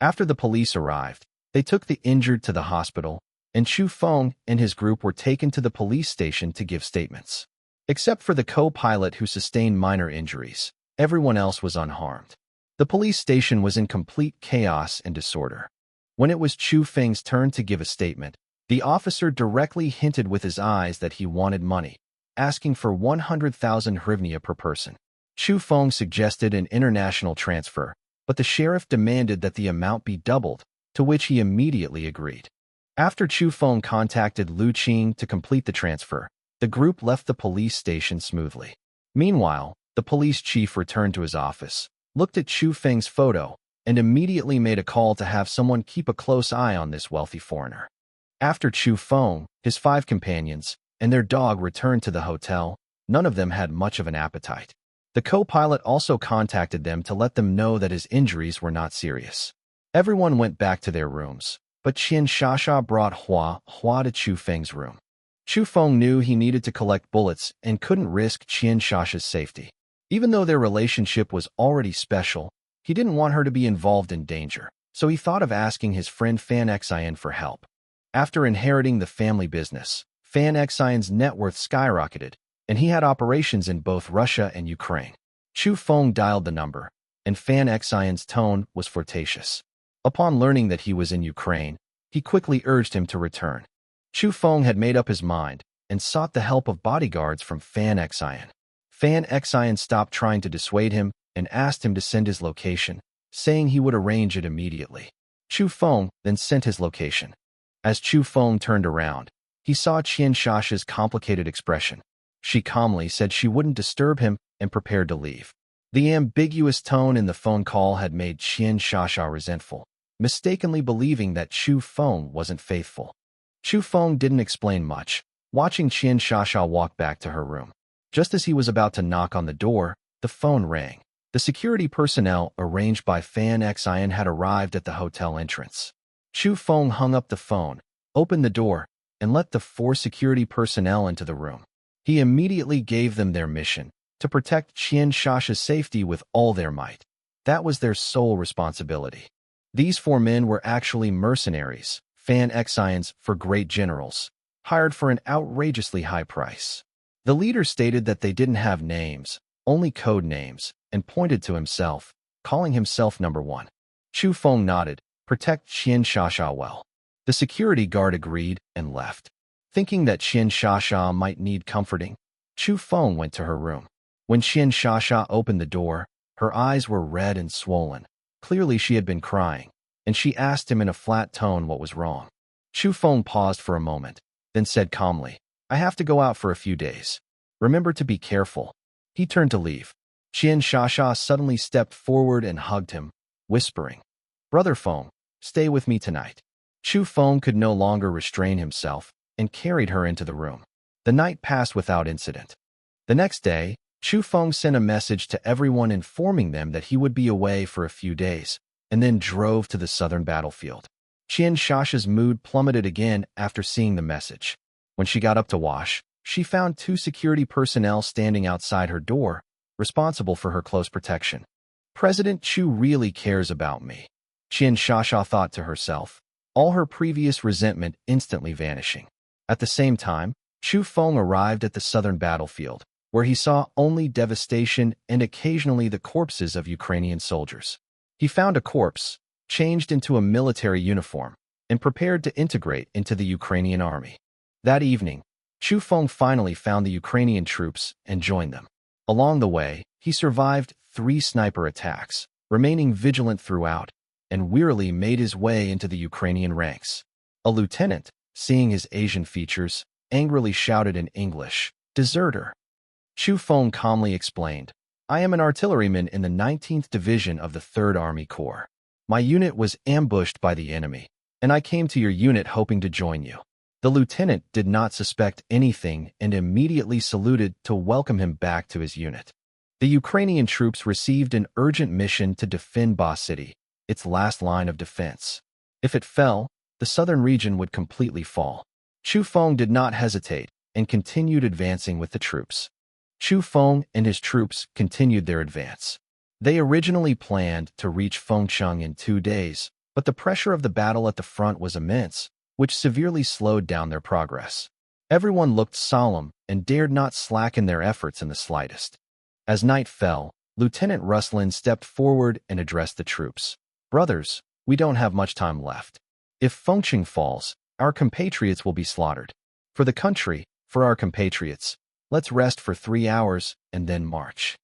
After the police arrived, they took the injured to the hospital, and Chu Feng and his group were taken to the police station to give statements. Except for the co-pilot who sustained minor injuries, everyone else was unharmed. The police station was in complete chaos and disorder. When it was Chu Feng's turn to give a statement, the officer directly hinted with his eyes that he wanted money, asking for 100,000 hryvnia per person. Chu Feng suggested an international transfer, but the sheriff demanded that the amount be doubled, to which he immediately agreed. After Chu Feng contacted Lu Qing to complete the transfer, the group left the police station smoothly. Meanwhile, the police chief returned to his office, looked at Chu Feng's photo, and immediately made a call to have someone keep a close eye on this wealthy foreigner. After Chu Feng, his 5 companions, and their dog returned to the hotel, none of them had much of an appetite. The co-pilot also contacted them to let them know that his injuries were not serious. Everyone went back to their rooms, but Qian Shasha brought Hua to Chu Feng's room. Chu Feng knew he needed to collect bullets and couldn't risk Qian Shasha's safety. Even though their relationship was already special, he didn't want her to be involved in danger, so he thought of asking his friend Fan Xian for help. After inheriting the family business, Fan Xian's net worth skyrocketed, and he had operations in both Russia and Ukraine. Chu Feng dialed the number, and Fan Xian's tone was flirtatious. Upon learning that he was in Ukraine, he quickly urged him to return. Chu Feng had made up his mind and sought the help of bodyguards from Fan Xian. Fan Xian stopped trying to dissuade him and asked him to send his location, saying he would arrange it immediately. Chu Feng then sent his location. As Chu Feng turned around, he saw Qian Shasha's complicated expression. She calmly said she wouldn't disturb him and prepared to leave. The ambiguous tone in the phone call had made Qian Shasha resentful, mistakenly believing that Chu Feng wasn't faithful. Chu Feng didn't explain much, watching Qian Shasha walk back to her room. Just as he was about to knock on the door, the phone rang. The security personnel arranged by Fan Xian had arrived at the hotel entrance. Chu Feng hung up the phone, opened the door, and let the 4 security personnel into the room. He immediately gave them their mission, to protect Qian Shasha's safety with all their might. That was their sole responsibility. These 4 men were actually mercenaries, Fan Xian's for great generals, hired for an outrageously high price. The leader stated that they didn't have names, only code names, and pointed to himself, calling himself number 1. Chu Feng nodded, protect Qian Shasha well. The security guard agreed and left. Thinking that Qian Shasha might need comforting, Chu Feng went to her room. When Qian Shasha opened the door, her eyes were red and swollen. Clearly she had been crying, and she asked him in a flat tone what was wrong. Chu Feng paused for a moment, then said calmly, I have to go out for a few days. Remember to be careful. He turned to leave. Qian Shasha suddenly stepped forward and hugged him, whispering, Brother Feng, stay with me tonight. Chu Feng could no longer restrain himself and carried her into the room. The night passed without incident. The next day, Chu Feng sent a message to everyone informing them that he would be away for a few days, and then drove to the southern battlefield. Qian Shasha's mood plummeted again after seeing the message. When she got up to wash, she found 2 security personnel standing outside her door, responsible for her close protection. President Chu really cares about me, Qian Shasha thought to herself, all her previous resentment instantly vanishing. At the same time, Chu Feng arrived at the southern battlefield, where he saw only devastation and occasionally the corpses of Ukrainian soldiers. He found a corpse, changed into a military uniform, and prepared to integrate into the Ukrainian army. That evening, Chu Feng finally found the Ukrainian troops and joined them. Along the way, he survived 3 sniper attacks, remaining vigilant throughout, and wearily made his way into the Ukrainian ranks. A lieutenant, seeing his Asian features, angrily shouted in English, "Deserter!" Chu Feng calmly explained, I am an artilleryman in the 19th Division of the 3rd Army Corps. My unit was ambushed by the enemy, and I came to your unit hoping to join you. The lieutenant did not suspect anything and immediately saluted to welcome him back to his unit. The Ukrainian troops received an urgent mission to defend Ba City, its last line of defense. If it fell, the southern region would completely fall. Chu Feng did not hesitate and continued advancing with the troops. Chu Feng and his troops continued their advance. They originally planned to reach Fengcheng in 2 days, but the pressure of the battle at the front was immense, which severely slowed down their progress. Everyone looked solemn and dared not slacken their efforts in the slightest. As night fell, Lieutenant Ruslan stepped forward and addressed the troops. Brothers, we don't have much time left. If Fengcheng falls, our compatriots will be slaughtered. For the country, for our compatriots, let's rest for 3 hours and then march.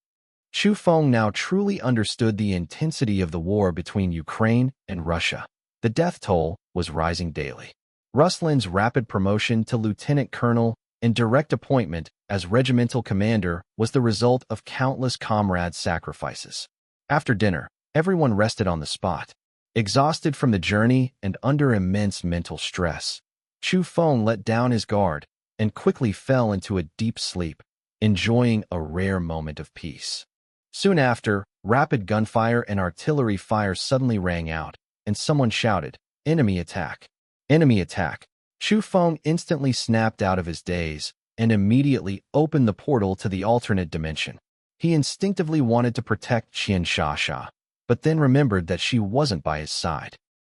Chu Feng now truly understood the intensity of the war between Ukraine and Russia. The death toll was rising daily. Ruslan's rapid promotion to lieutenant colonel and direct appointment as regimental commander was the result of countless comrades' sacrifices. After dinner, everyone rested on the spot. Exhausted from the journey and under immense mental stress, Chu Feng let down his guard and quickly fell into a deep sleep, enjoying a rare moment of peace. Soon after, rapid gunfire and artillery fire suddenly rang out, and someone shouted, "Enemy attack! Enemy attack!" Chu Feng instantly snapped out of his daze and immediately opened the portal to the alternate dimension. He instinctively wanted to protect Qian Shasha, but then remembered that she wasn't by his side.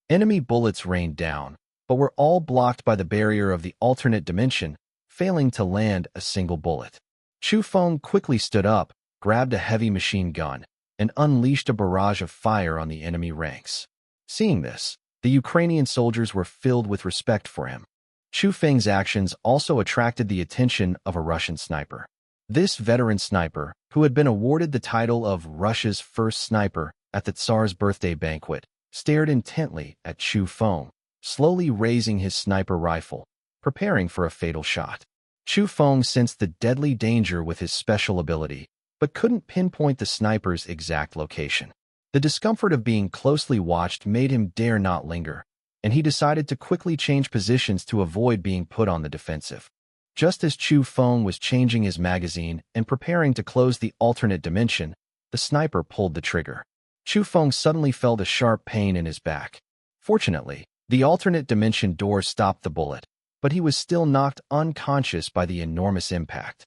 Enemy bullets rained down, but were all blocked by the barrier of the alternate dimension, failing to land a single bullet. Chu Feng quickly stood up, grabbed a heavy machine gun, and unleashed a barrage of fire on the enemy ranks. Seeing this, the Ukrainian soldiers were filled with respect for him. Chu Feng's actions also attracted the attention of a Russian sniper. This veteran sniper, who had been awarded the title of Russia's first sniper at the Tsar's birthday banquet, stared intently at Chu Feng, slowly raising his sniper rifle, preparing for a fatal shot. Chu Feng sensed the deadly danger with his special ability, but couldn't pinpoint the sniper's exact location. The discomfort of being closely watched made him dare not linger, and he decided to quickly change positions to avoid being put on the defensive. Just as Chu Feng was changing his magazine and preparing to close the alternate dimension, the sniper pulled the trigger. Chu Feng suddenly felt a sharp pain in his back. Fortunately, the alternate dimension door stopped the bullet, but he was still knocked unconscious by the enormous impact.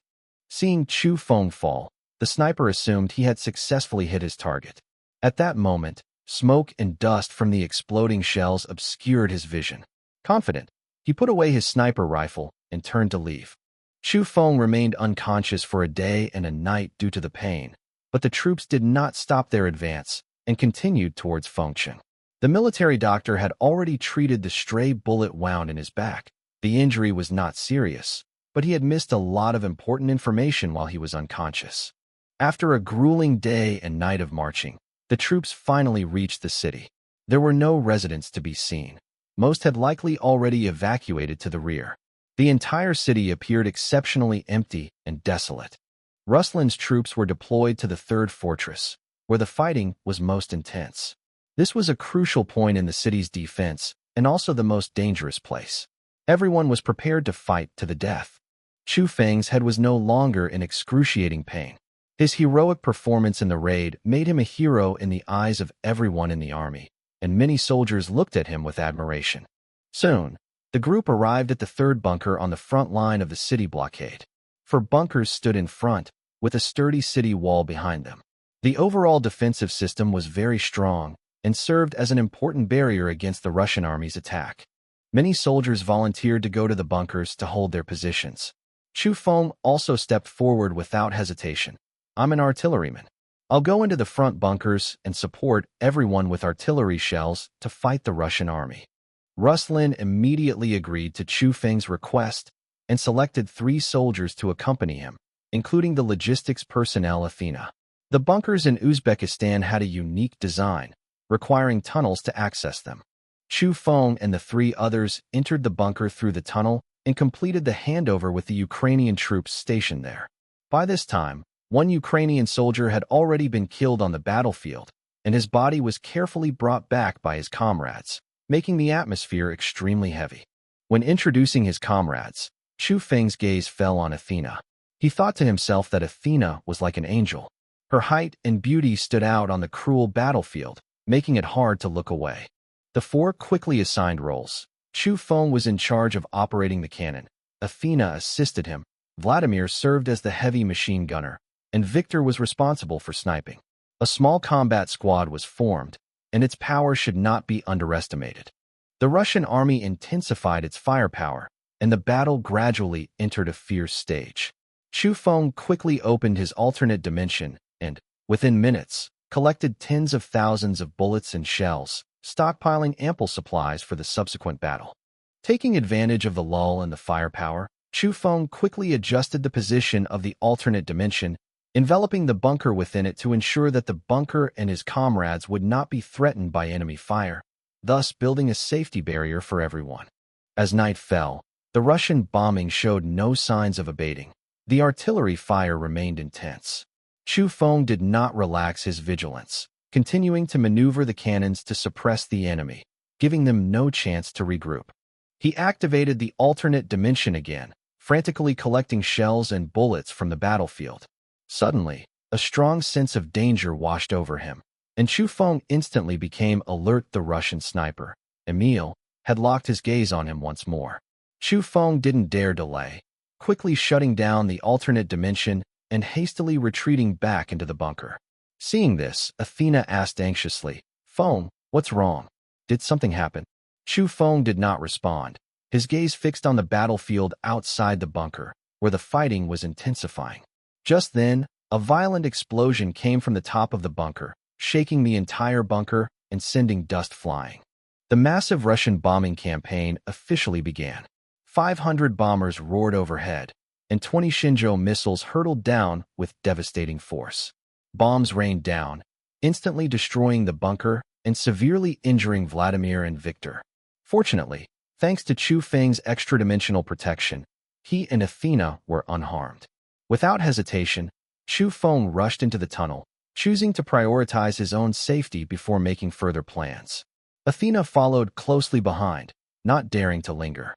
Seeing Chu Feng fall, the sniper assumed he had successfully hit his target. At that moment, smoke and dust from the exploding shells obscured his vision. Confident, he put away his sniper rifle and turned to leave. Chu Feng remained unconscious for a day and a night due to the pain, but the troops did not stop their advance and continued towards Fengcheng. The military doctor had already treated the stray bullet wound in his back. The injury was not serious, but he had missed a lot of important information while he was unconscious. After a grueling day and night of marching, the troops finally reached the city. There were no residents to be seen. Most had likely already evacuated to the rear. The entire city appeared exceptionally empty and desolate. Ruslan's troops were deployed to the third fortress, where the fighting was most intense. This was a crucial point in the city's defense and also the most dangerous place. Everyone was prepared to fight to the death. Chu Feng's head was no longer in excruciating pain. His heroic performance in the raid made him a hero in the eyes of everyone in the army, and many soldiers looked at him with admiration. Soon, the group arrived at the third bunker on the front line of the city blockade. Four bunkers stood in front, with a sturdy city wall behind them. The overall defensive system was very strong and served as an important barrier against the Russian army's attack. Many soldiers volunteered to go to the bunkers to hold their positions. Chu Feng also stepped forward without hesitation. "I'm an artilleryman. I'll go into the front bunkers and support everyone with artillery shells to fight the Russian army." Ruslan immediately agreed to Chu Feng's request and selected 3 soldiers to accompany him, including the logistics personnel Athena. The bunkers in Uzbekistan had a unique design, requiring tunnels to access them. Chu Feng and the 3 others entered the bunker through the tunnel and completed the handover with the Ukrainian troops stationed there. By this time, one Ukrainian soldier had already been killed on the battlefield, and his body was carefully brought back by his comrades, making the atmosphere extremely heavy. When introducing his comrades, Chu Feng's gaze fell on Athena. He thought to himself that Athena was like an angel. Her height and beauty stood out on the cruel battlefield, making it hard to look away. The 4 quickly assigned roles. Chu Feng was in charge of operating the cannon. Athena assisted him. Vladimir served as the heavy machine gunner, and Victor was responsible for sniping. A small combat squad was formed, and its power should not be underestimated. The Russian army intensified its firepower, and the battle gradually entered a fierce stage. Chu Feng quickly opened his alternate dimension and, within minutes, collected tens of thousands of bullets and shells, stockpiling ample supplies for the subsequent battle. Taking advantage of the lull in the firepower, Chu Feng quickly adjusted the position of the alternate dimension, enveloping the bunker within it to ensure that the bunker and his comrades would not be threatened by enemy fire, thus building a safety barrier for everyone. As night fell, the Russian bombing showed no signs of abating. The artillery fire remained intense. Chu Feng did not relax his vigilance, continuing to maneuver the cannons to suppress the enemy, giving them no chance to regroup. He activated the alternate dimension again, frantically collecting shells and bullets from the battlefield. Suddenly, a strong sense of danger washed over him, and Chu Feng instantly became alert. The Russian sniper, Emil, had locked his gaze on him once more. Chu Feng didn't dare delay, quickly shutting down the alternate dimension and hastily retreating back into the bunker. Seeing this, Athena asked anxiously, "Feng, what's wrong? Did something happen?" Chu Feng did not respond, his gaze fixed on the battlefield outside the bunker, where the fighting was intensifying. Just then, a violent explosion came from the top of the bunker, shaking the entire bunker and sending dust flying. The massive Russian bombing campaign officially began. 500 bombers roared overhead, and 20 Shinjo missiles hurtled down with devastating force. Bombs rained down, instantly destroying the bunker and severely injuring Vladimir and Victor. Fortunately, thanks to Chu Feng's extra-dimensional protection, he and Athena were unharmed. Without hesitation, Chu Feng rushed into the tunnel, choosing to prioritize his own safety before making further plans. Athena followed closely behind, not daring to linger.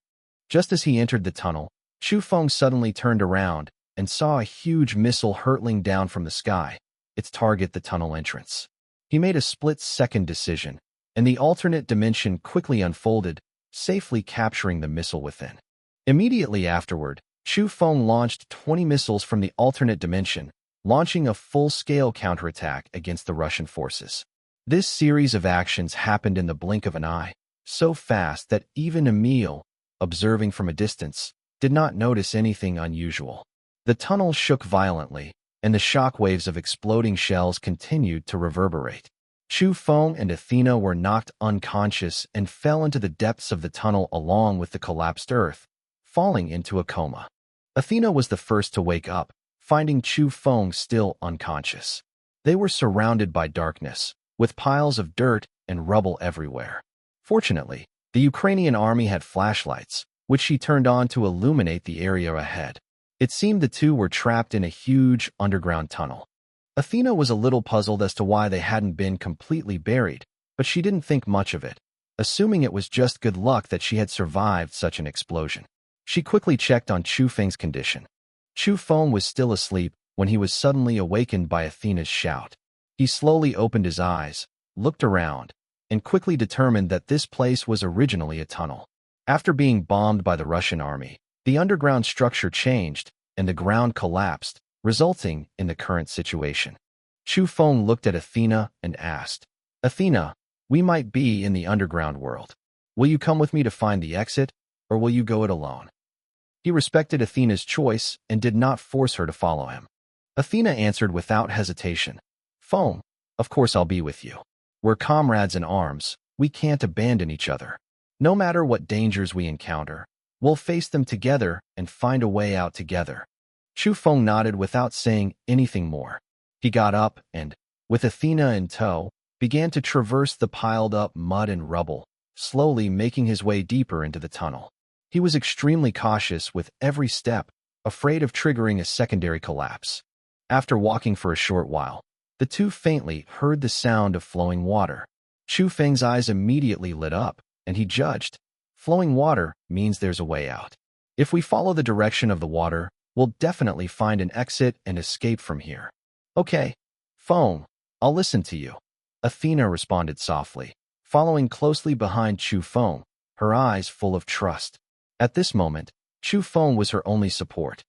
Just as he entered the tunnel, Chu Feng suddenly turned around and saw a huge missile hurtling down from the sky, its target the tunnel entrance. He made a split-second decision, and the alternate dimension quickly unfolded, safely capturing the missile within. Immediately afterward, Chu Feng launched 20 missiles from the alternate dimension, launching a full-scale counterattack against the Russian forces. This series of actions happened in the blink of an eye, so fast that even Emil, observing from a distance, did not notice anything unusual. The tunnel shook violently, and the shockwaves of exploding shells continued to reverberate. Chu Feng and Athena were knocked unconscious and fell into the depths of the tunnel along with the collapsed earth, falling into a coma. Athena was the first to wake up, finding Chu Feng still unconscious. They were surrounded by darkness, with piles of dirt and rubble everywhere. Fortunately, the Ukrainian army had flashlights, which she turned on to illuminate the area ahead. It seemed the two were trapped in a huge underground tunnel. Athena was a little puzzled as to why they hadn't been completely buried, but she didn't think much of it, assuming it was just good luck that she had survived such an explosion. She quickly checked on Chu Feng's condition. Chu Feng was still asleep when he was suddenly awakened by Athena's shout. He slowly opened his eyes, looked around, and quickly determined that this place was originally a tunnel. After being bombed by the Russian army, the underground structure changed and the ground collapsed, resulting in the current situation. Chu Feng looked at Athena and asked, "Athena, we might be in the underground world. Will you come with me to find the exit, or will you go it alone?" He respected Athena's choice and did not force her to follow him. Athena answered without hesitation, "Feng, of course I'll be with you. We're comrades in arms, we can't abandon each other. No matter what dangers we encounter, we'll face them together and find a way out together." Chu Feng nodded without saying anything more. He got up and, with Athena in tow, began to traverse the piled-up mud and rubble, slowly making his way deeper into the tunnel. He was extremely cautious with every step, afraid of triggering a secondary collapse. After walking for a short while, the two faintly heard the sound of flowing water. Chu Feng's eyes immediately lit up, and he judged, flowing water means there's a way out. If we follow the direction of the water, we'll definitely find an exit and escape from here. "Okay, Feng, I'll listen to you," Athena responded softly, following closely behind Chu Feng, her eyes full of trust. At this moment, Chu Feng was her only support.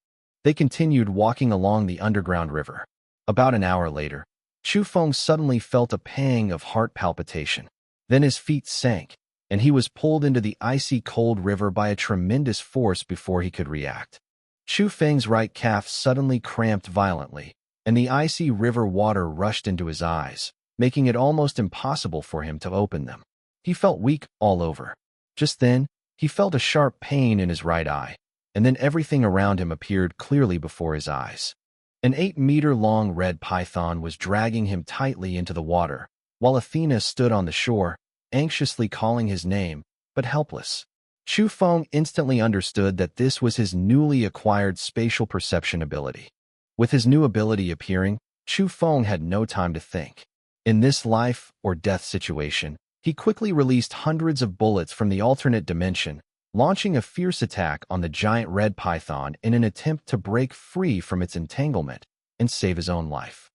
They continued walking along the underground river. About an hour later, Chu Feng suddenly felt a pang of heart palpitation. Then his feet sank, and he was pulled into the icy cold river by a tremendous force before he could react. Chu Feng's right calf suddenly cramped violently, and the icy river water rushed into his eyes, making it almost impossible for him to open them. He felt weak all over. Just then, he felt a sharp pain in his right eye, and then everything around him appeared clearly before his eyes. An 8-meter-long red python was dragging him tightly into the water, while Athena stood on the shore, anxiously calling his name, but helpless. Chu Feng instantly understood that this was his newly acquired spatial perception ability. With his new ability appearing, Chu Feng had no time to think. In this life-or-death situation, he quickly released hundreds of bullets from the alternate dimension, launching a fierce attack on the giant red python in an attempt to break free from its entanglement and save his own life.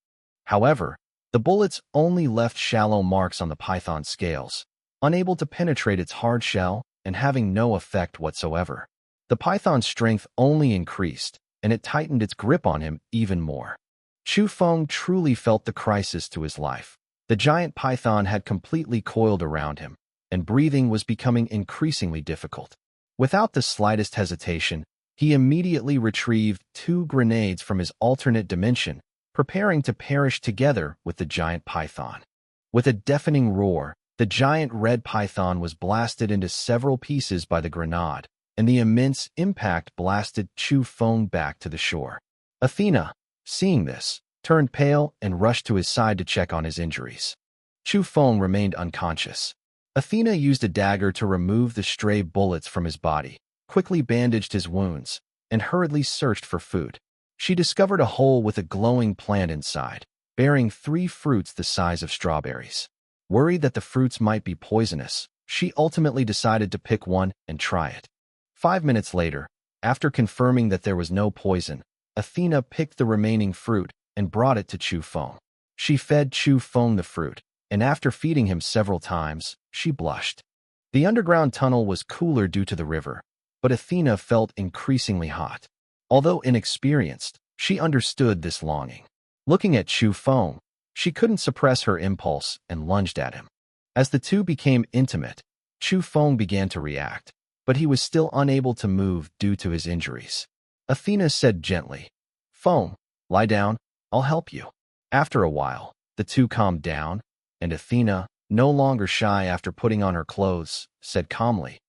However, the bullets only left shallow marks on the python's scales, unable to penetrate its hard shell and having no effect whatsoever. The python's strength only increased, and it tightened its grip on him even more. Chu Feng truly felt the crisis to his life. The giant python had completely coiled around him, and breathing was becoming increasingly difficult. Without the slightest hesitation, he immediately retrieved 2 grenades from his alternate dimension, preparing to perish together with the giant python. With a deafening roar, the giant red python was blasted into several pieces by the grenade, and the immense impact blasted Chu Feng back to the shore. Athena, seeing this, turned pale and rushed to his side to check on his injuries. Chu Feng remained unconscious. Athena used a dagger to remove the stray bullets from his body, quickly bandaged his wounds, and hurriedly searched for food. She discovered a hole with a glowing plant inside, bearing 3 fruits the size of strawberries. Worried that the fruits might be poisonous, she ultimately decided to pick one and try it. 5 minutes later, after confirming that there was no poison, Athena picked the remaining fruit and brought it to Chu Feng. She fed Chu Feng the fruit, and after feeding him several times, she blushed. The underground tunnel was cooler due to the river, but Athena felt increasingly hot. Although inexperienced, she understood this longing. Looking at Chu Feng, she couldn't suppress her impulse and lunged at him. As the two became intimate, Chu Feng began to react, but he was still unable to move due to his injuries. Athena said gently, "Feng, lie down, I'll help you." After a while, the two calmed down, and Athena, no longer shy after putting on her clothes, said calmly,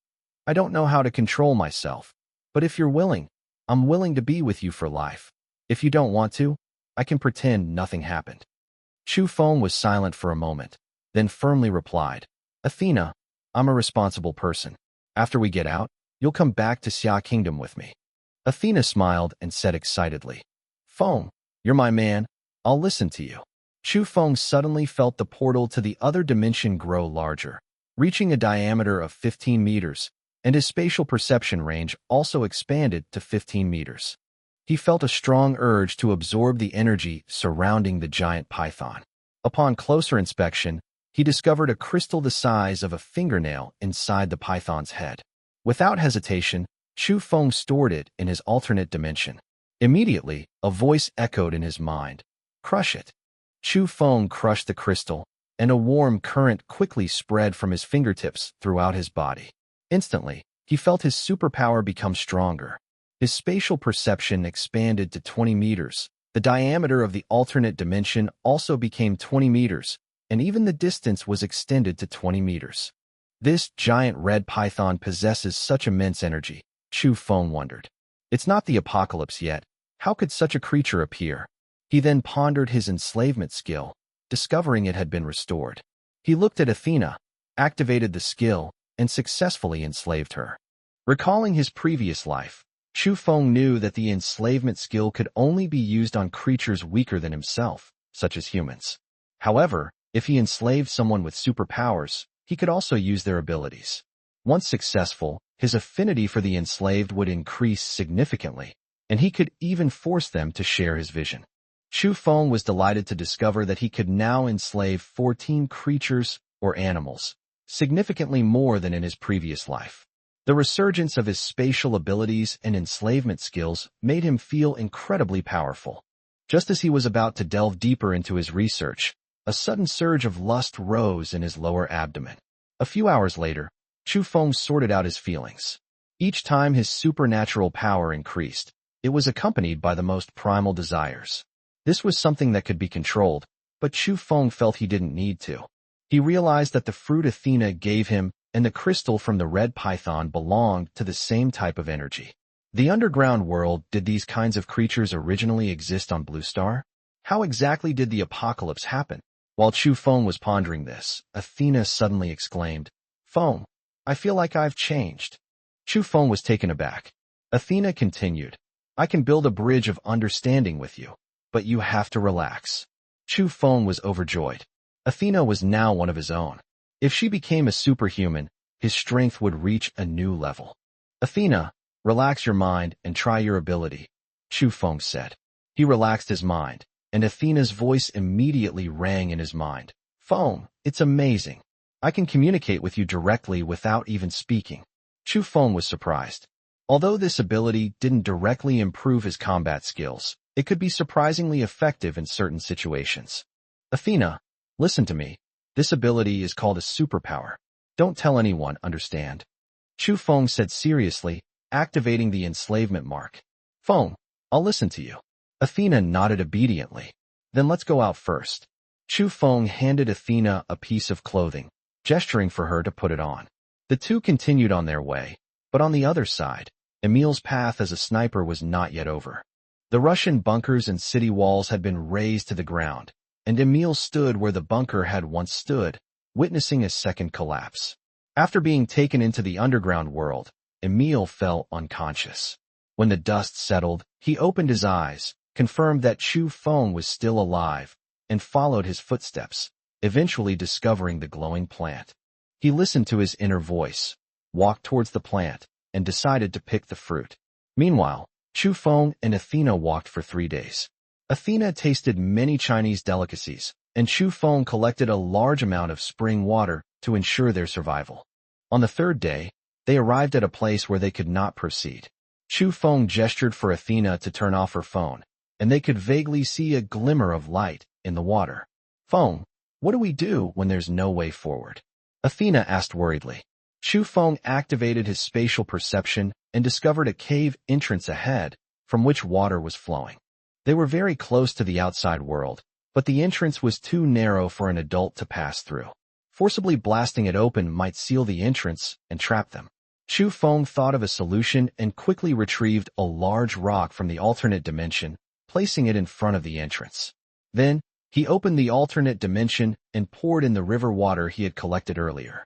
"I don't know how to control myself, but if you're willing, I'm willing to be with you for life. If you don't want to, I can pretend nothing happened." Chu Feng was silent for a moment, then firmly replied, "Athena, I'm a responsible person. After we get out, you'll come back to Xia Kingdom with me." Athena smiled and said excitedly, "Feng, you're my man. I'll listen to you." Chu Feng suddenly felt the portal to the other dimension grow larger, reaching a diameter of 15 meters, and his spatial perception range also expanded to 15 meters. He felt a strong urge to absorb the energy surrounding the giant python. Upon closer inspection, he discovered a crystal the size of a fingernail inside the python's head. Without hesitation, Chu Feng stored it in his alternate dimension. Immediately, a voice echoed in his mind, "Crush it." Chu Feng crushed the crystal, and a warm current quickly spread from his fingertips throughout his body. Instantly, he felt his superpower become stronger. His spatial perception expanded to 20 meters. The diameter of the alternate dimension also became 20 meters, and even the distance was extended to 20 meters. This giant red python possesses such immense energy, Chu Feng wondered. It's not the apocalypse yet. How could such a creature appear? He then pondered his enslavement skill, discovering it had been restored. He looked at Athena, activated the skill, and successfully enslaved her. Recalling his previous life, Chu Feng knew that the enslavement skill could only be used on creatures weaker than himself, such as humans. However, if he enslaved someone with superpowers, he could also use their abilities. Once successful, his affinity for the enslaved would increase significantly, and he could even force them to share his vision. Chu Feng was delighted to discover that he could now enslave 14 creatures or animals, significantly more than in his previous life. The resurgence of his spatial abilities and enslavement skills made him feel incredibly powerful. Just as he was about to delve deeper into his research, a sudden surge of lust rose in his lower abdomen. A few hours later, Chu Feng sorted out his feelings. Each time his supernatural power increased, it was accompanied by the most primal desires. This was something that could be controlled, but Chu Feng felt he didn't need to. He realized that the fruit Athena gave him and the crystal from the red python belonged to the same type of energy. The underground world, did these kinds of creatures originally exist on Blue Star? How exactly did the apocalypse happen? While Chu Feng was pondering this, Athena suddenly exclaimed, "Feng, I feel like I've changed." Chu Feng was taken aback. Athena continued, "I can build a bridge of understanding with you, but you have to relax." Chu Feng was overjoyed. Athena was now one of his own. If she became a superhuman, his strength would reach a new level. "Athena, relax your mind and try your ability," Chu Feng said. He relaxed his mind, and Athena's voice immediately rang in his mind. "Feng, it's amazing. I can communicate with you directly without even speaking." Chu Feng was surprised. Although this ability didn't directly improve his combat skills, it could be surprisingly effective in certain situations. "Athena, listen to me. This ability is called a superpower. Don't tell anyone, understand?" Chu Feng said seriously, activating the enslavement mark. "Feng, I'll listen to you." Athena nodded obediently. "Then let's go out first." Chu Feng handed Athena a piece of clothing, gesturing for her to put it on. The two continued on their way, But on the other side, Emil's path as a sniper was not yet over. The Russian bunkers and city walls had been razed to the ground, and Emil stood where the bunker had once stood, witnessing a second collapse. After being taken into the underground world, Emil fell unconscious. When the dust settled, he opened his eyes, confirmed that Chu Feng was still alive, and followed his footsteps, eventually discovering the glowing plant. He listened to his inner voice, walked towards the plant, and decided to pick the fruit. Meanwhile, Chu Feng and Athena walked for 3 days. Athena tasted many Chinese delicacies, and Chu Feng collected a large amount of spring water to ensure their survival. On the 3rd day, they arrived at a place where they could not proceed. Chu Feng gestured for Athena to turn off her phone, and they could vaguely see a glimmer of light in the water. "Feng, what do we do when there's no way forward?" Athena asked worriedly. Chu Feng activated his spatial perception and discovered a cave entrance ahead, from which water was flowing. They were very close to the outside world, but the entrance was too narrow for an adult to pass through. Forcibly blasting it open might seal the entrance and trap them. Chu Feng thought of a solution and quickly retrieved a large rock from the alternate dimension, placing it in front of the entrance. Then, he opened the alternate dimension and poured in the river water he had collected earlier.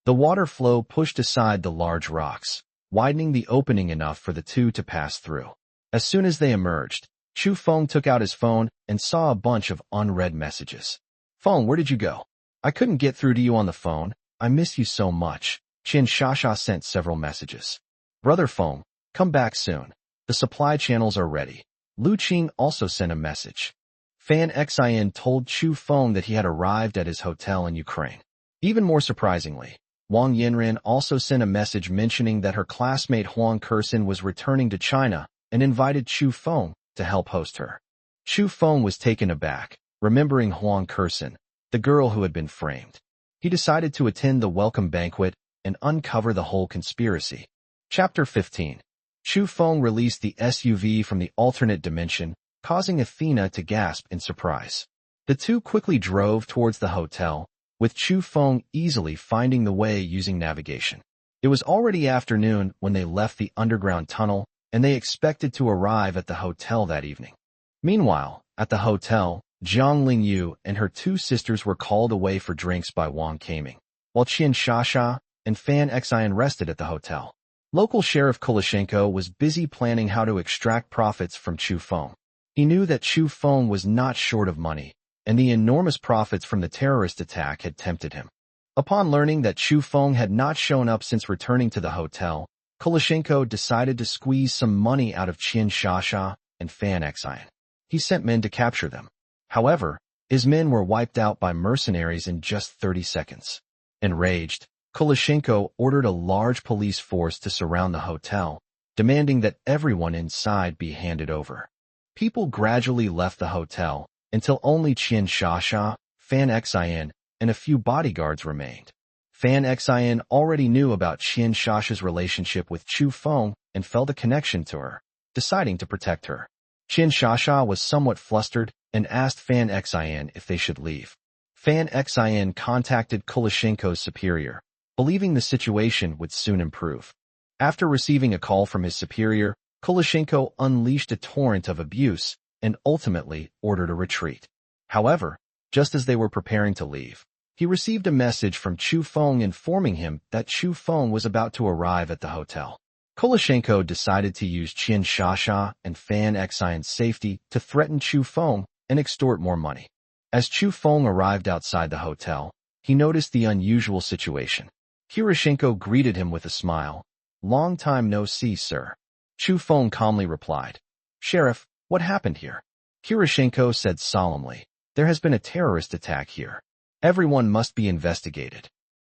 The water flow pushed aside the large rocks, widening the opening enough for the two to pass through. As soon as they emerged, Chu Feng took out his phone and saw a bunch of unread messages. "Feng, where did you go? I couldn't get through to you on the phone. I miss you so much." Qian Shasha sent several messages. "Brother Feng, come back soon. The supply channels are ready." Lu Qing also sent a message. Fan Xin told Chu Feng that he had arrived at his hotel in Ukraine. Even more surprisingly, Wang Yinren also sent a message mentioning that her classmate Huang Kersin was returning to China and invited Chu Feng to help host her. Chu Feng was taken aback, remembering Huang Kersin, the girl who had been framed. He decided to attend the welcome banquet and uncover the whole conspiracy. Chapter 15. Chu Feng released the SUV from the alternate dimension, causing Athena to gasp in surprise. The two quickly drove towards the hotel, with Chu Feng easily finding the way using navigation. It was already afternoon when they left the underground tunnel, and they expected to arrive at the hotel that evening. Meanwhile, at the hotel, Jiang Lingyu and her 2 sisters were called away for drinks by Wang Kaming, while Qian Shasha and Fan Xin rested at the hotel. Local Sheriff Kulishenko was busy planning how to extract profits from Chu Feng. He knew that Chu Feng was not short of money, and the enormous profits from the terrorist attack had tempted him. Upon learning that Chu Feng had not shown up since returning to the hotel, Kulishenko decided to squeeze some money out of Qian Shasha and Fan Xin. He sent men to capture them. However, his men were wiped out by mercenaries in just 30 seconds. Enraged, Kulishenko ordered a large police force to surround the hotel, demanding that everyone inside be handed over. People gradually left the hotel, until only Qian Shasha, Fan Xin, and a few bodyguards remained. Fan Xin already knew about Qian Shasha's relationship with Chu Feng and felt a connection to her, deciding to protect her. Qian Shasha was somewhat flustered and asked Fan Xin if they should leave. Fan Xin contacted Kulishenko's superior, believing the situation would soon improve. After receiving a call from his superior, Kulishenko unleashed a torrent of abuse and ultimately ordered a retreat. However, just as they were preparing to leave, he received a message from Chu Feng informing him that Chu Feng was about to arrive at the hotel. Kulishenko decided to use Qian Shasha and Fan Xin's safety to threaten Chu Feng and extort more money. As Chu Feng arrived outside the hotel, he noticed the unusual situation. Kulishenko greeted him with a smile. "Long time no see, sir." Chu Feng calmly replied. "Sheriff, what happened here?" Kulishenko said solemnly. "There has been a terrorist attack here. Everyone must be investigated."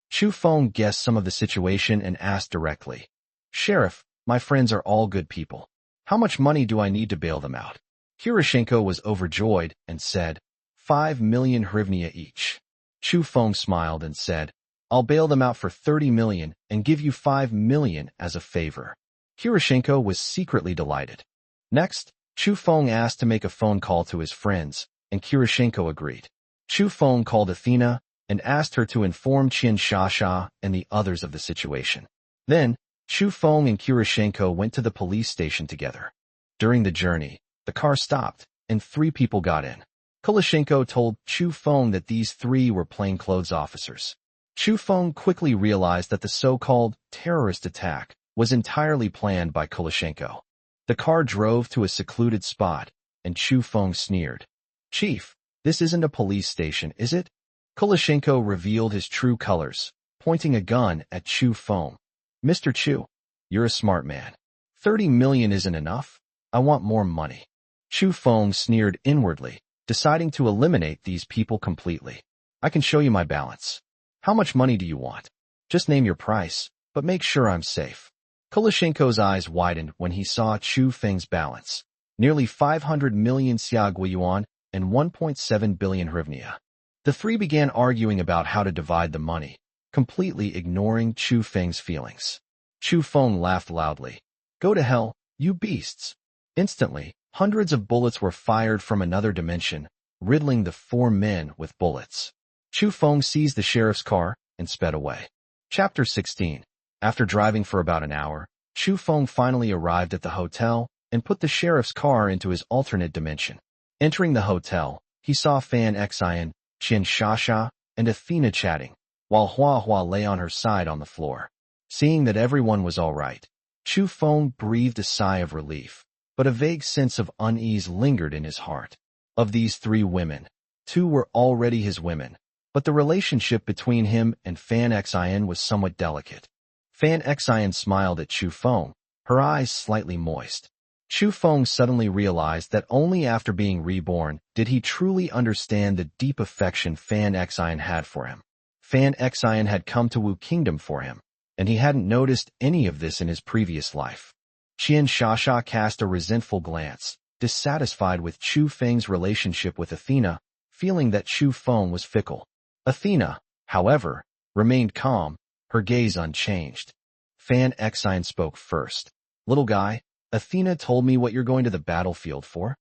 Chu Feng guessed some of the situation and asked directly. "Sheriff, my friends are all good people. How much money do I need to bail them out?" Kulishenko was overjoyed and said, 5 million hryvnia each. Chu Feng smiled and said, "I'll bail them out for 30 million and give you 5 million as a favor." Kulishenko was secretly delighted. Next, Chu Feng asked to make a phone call to his friends, and Kulishenko agreed. Chu Feng called Athena and asked her to inform Qian Shasha and the others of the situation. Then, Chu Feng and Kuroshenko went to the police station together. During the journey, the car stopped, and 3 people got in. Kuroshenko told Chu Feng that these 3 were plainclothes officers. Chu Feng quickly realized that the so-called terrorist attack was entirely planned by Kuroshenko. The car drove to a secluded spot, and Chu Feng sneered. "Chief, this isn't a police station, is it?" Kuroshenko revealed his true colors, pointing a gun at Chu Feng. "Mr. Chu, you're a smart man. 30 million isn't enough. I want more money." Chu Feng sneered inwardly, deciding to eliminate these people completely. "I can show you my balance. How much money do you want? Just name your price, but make sure I'm safe." Kuroshenko's eyes widened when he saw Chu Feng's balance. Nearly 500 million Xiagui yuan and 1.7 billion hryvnia. The 3 began arguing about how to divide the money, completely ignoring Chu Feng's feelings. Chu Feng laughed loudly. "Go to hell, you beasts." Instantly, hundreds of bullets were fired from another dimension, riddling the 4 men with bullets. Chu Feng seized the sheriff's car and sped away. Chapter 16. After driving for about an hour, Chu Feng finally arrived at the hotel and put the sheriff's car into his alternate dimension. Entering the hotel, he saw Fan Xian, Qian Shasha, and Athena chatting, while Hua Hua lay on her side on the floor. Seeing that everyone was all right, Chu Feng breathed a sigh of relief, but a vague sense of unease lingered in his heart. Of these 3 women, 2 were already his women, but the relationship between him and Fan Xian was somewhat delicate. Fan Xian smiled at Chu Feng, her eyes slightly moist. Chu Feng suddenly realized that only after being reborn did he truly understand the deep affection Fan Xian had for him. Fan Xian had come to Wu Kingdom for him, and he hadn't noticed any of this in his previous life. Qian Shasha cast a resentful glance, dissatisfied with Chu Feng's relationship with Athena, feeling that Chu Feng was fickle. Athena, however, remained calm, her gaze unchanged. Fan Xian spoke first. "Little guy, Athena told me what you're going to the battlefield for."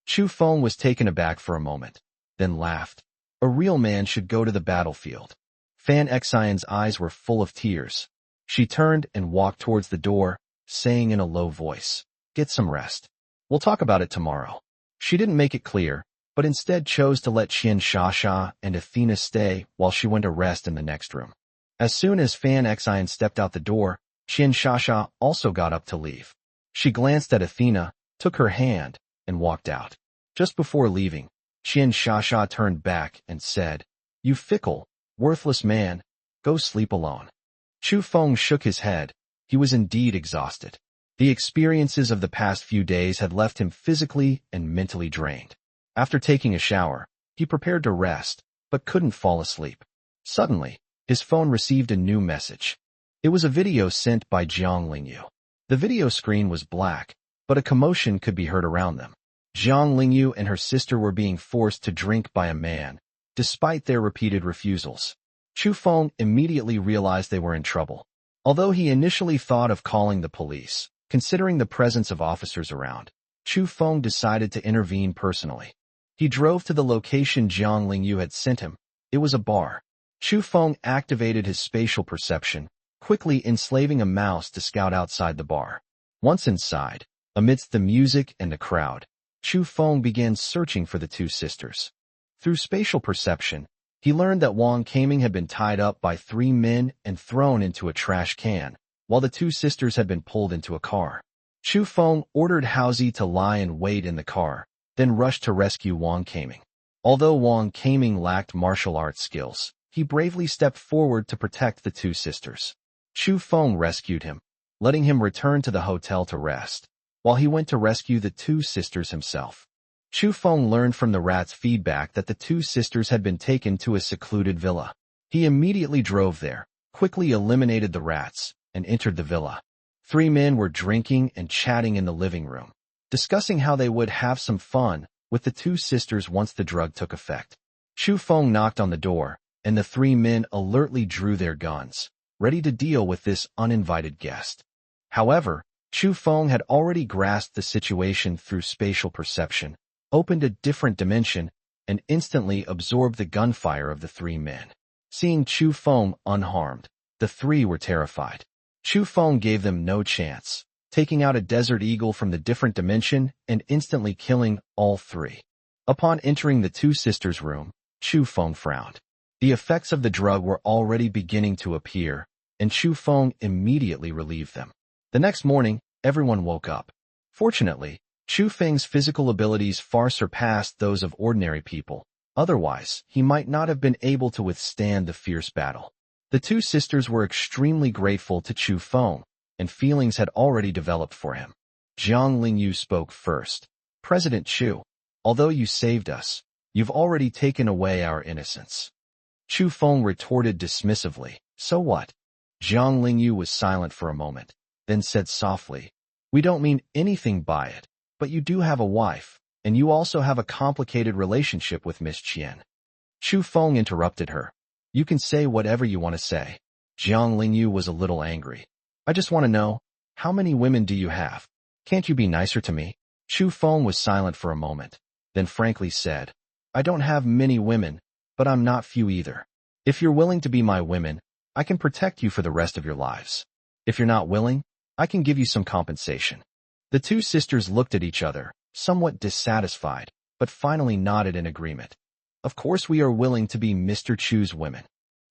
Chu Feng was taken aback for a moment, then laughed. "A real man should go to the battlefield." Fan Xian's eyes were full of tears. She turned and walked towards the door, saying in a low voice, "Get some rest. We'll talk about it tomorrow." She didn't make it clear, but instead chose to let Qian Shasha and Athena stay while she went to rest in the next room. As soon as Fan Xian stepped out the door, Qian Shasha also got up to leave. She glanced at Athena, took her hand, and walked out. Just before leaving, Qian Shasha turned back and said, "You fickle, worthless man, go sleep alone." Chu Feng shook his head. He was indeed exhausted. The experiences of the past few days had left him physically and mentally drained. After taking a shower, he prepared to rest, but couldn't fall asleep. Suddenly, his phone received a new message. It was a video sent by Jiang Lingyu. The video screen was black, but a commotion could be heard around them. Jiang Lingyu and her sister were being forced to drink by a man, despite their repeated refusals. Chu Feng immediately realized they were in trouble. Although he initially thought of calling the police, considering the presence of officers around, Chu Feng decided to intervene personally. He drove to the location Jiang Lingyu had sent him. It was a bar. Chu Feng activated his spatial perception, quickly enslaving a mouse to scout outside the bar. Once inside, amidst the music and the crowd, Chu Feng began searching for the 2 sisters. Through spatial perception, he learned that Wang Kaming had been tied up by 3 men and thrown into a trash can, while the 2 sisters had been pulled into a car. Chu Feng ordered Haozi to lie in wait in the car, then rushed to rescue Wang Kaming. Although Wang Kaming lacked martial arts skills, he bravely stepped forward to protect the 2 sisters. Chu Feng rescued him, letting him return to the hotel to rest, while he went to rescue the 2 sisters himself. Chu Feng learned from the rat's feedback that the 2 sisters had been taken to a secluded villa. He immediately drove there, quickly eliminated the rats, and entered the villa. 3 men were drinking and chatting in the living room, discussing how they would have some fun with the 2 sisters once the drug took effect. Chu Feng knocked on the door, and the 3 men alertly drew their guns, ready to deal with this uninvited guest. However, Chu Feng had already grasped the situation through spatial perception, opened a different dimension, and instantly absorbed the gunfire of the 3 men. Seeing Chu Feng unharmed, the 3 were terrified. Chu Feng gave them no chance, taking out a desert eagle from the different dimension and instantly killing all three. Upon entering the two sisters' room, Chu Feng frowned. The effects of the drug were already beginning to appear, and Chu Feng immediately relieved them. The next morning, everyone woke up. Fortunately, Chu Feng's physical abilities far surpassed those of ordinary people. Otherwise, he might not have been able to withstand the fierce battle. The two sisters were extremely grateful to Chu Feng, and feelings had already developed for him. Jiang Lingyu spoke first. President Chu, although you saved us, you've already taken away our innocence. Chu Feng retorted dismissively, so what? Jiang Lingyu was silent for a moment, then said softly, we don't mean anything by it, but you do have a wife, and you also have a complicated relationship with Miss Qian. Chu Feng interrupted her. You can say whatever you want to say. Jiang Lingyu was a little angry. I just want to know, how many women do you have? Can't you be nicer to me? Chu Feng was silent for a moment, then frankly said, I don't have many women, but I'm not few either. If you're willing to be my women, I can protect you for the rest of your lives. If you're not willing, I can give you some compensation. The two sisters looked at each other, somewhat dissatisfied, but finally nodded in agreement. Of course we are willing to be Mr. Chu's women.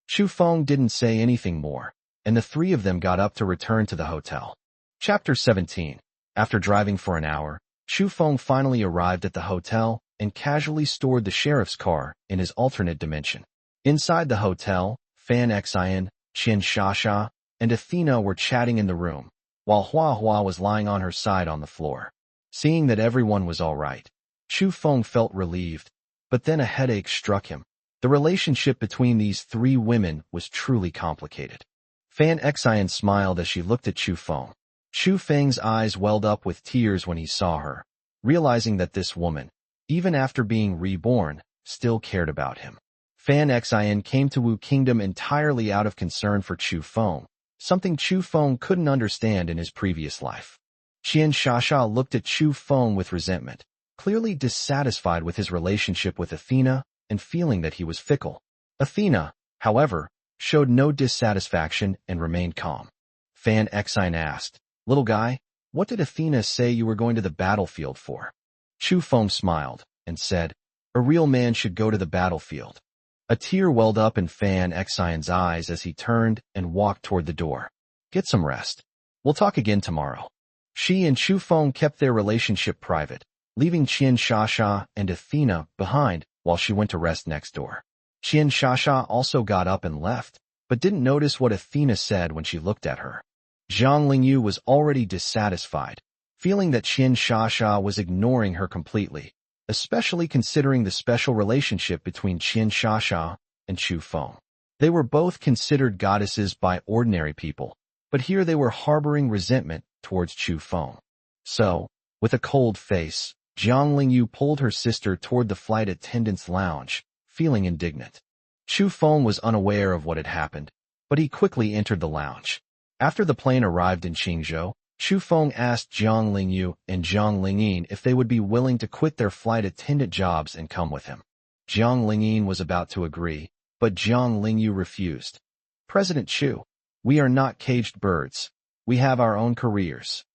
Chu Feng didn't say anything more, and the three of them got up to return to the hotel. Chapter 17. After driving for an hour, Chu Feng finally arrived at the hotel and casually stored the sheriff's car in his alternate dimension. Inside the hotel, Fan Xian, Qian Shasha, and Athena were chatting in the room, while Hua Hua was lying on her side on the floor. Seeing that everyone was all right, Chu Feng felt relieved, but then a headache struck him. The relationship between these three women was truly complicated. Fan Xian smiled as she looked at Chu Feng. Chu Feng's eyes welled up with tears when he saw her, realizing that this woman, even after being reborn, still cared about him. Fan Xian came to Wu Kingdom entirely out of concern for Chu Feng, something Chu Feng couldn't understand in his previous life. Qian Shasha looked at Chu Feng with resentment, clearly dissatisfied with his relationship with Athena and feeling that he was fickle. Athena, however, showed no dissatisfaction and remained calm. Fan Xian asked, little guy, what did Athena say you were going to the battlefield for? Chu Feng smiled and said, a real man should go to the battlefield. A tear welled up in Fan Xian's eyes as he turned and walked toward the door. Get some rest. We'll talk again tomorrow. She and Chu Feng kept their relationship private, leaving Qian Shasha and Athena behind while she went to rest next door. Qian Shasha also got up and left, but didn't notice what Athena said when she looked at her. Jiang Lingyu was already dissatisfied, feeling that Qian Shasha was ignoring her completely, especially considering the special relationship between Qian Shasha and Chu Feng. They were both considered goddesses by ordinary people, but here they were harboring resentment towards Chu Feng. So, with a cold face, Jiang Lingyu pulled her sister toward the flight attendant's lounge, feeling indignant. Chu Feng was unaware of what had happened, but he quickly entered the lounge. After the plane arrived in Qingzhou, Chu Feng asked Jiang Lingyu and Jiang Lingyin if they would be willing to quit their flight attendant jobs and come with him. Jiang Lingyin was about to agree, but Jiang Lingyu refused. President Chu, we are not caged birds. We have our own careers.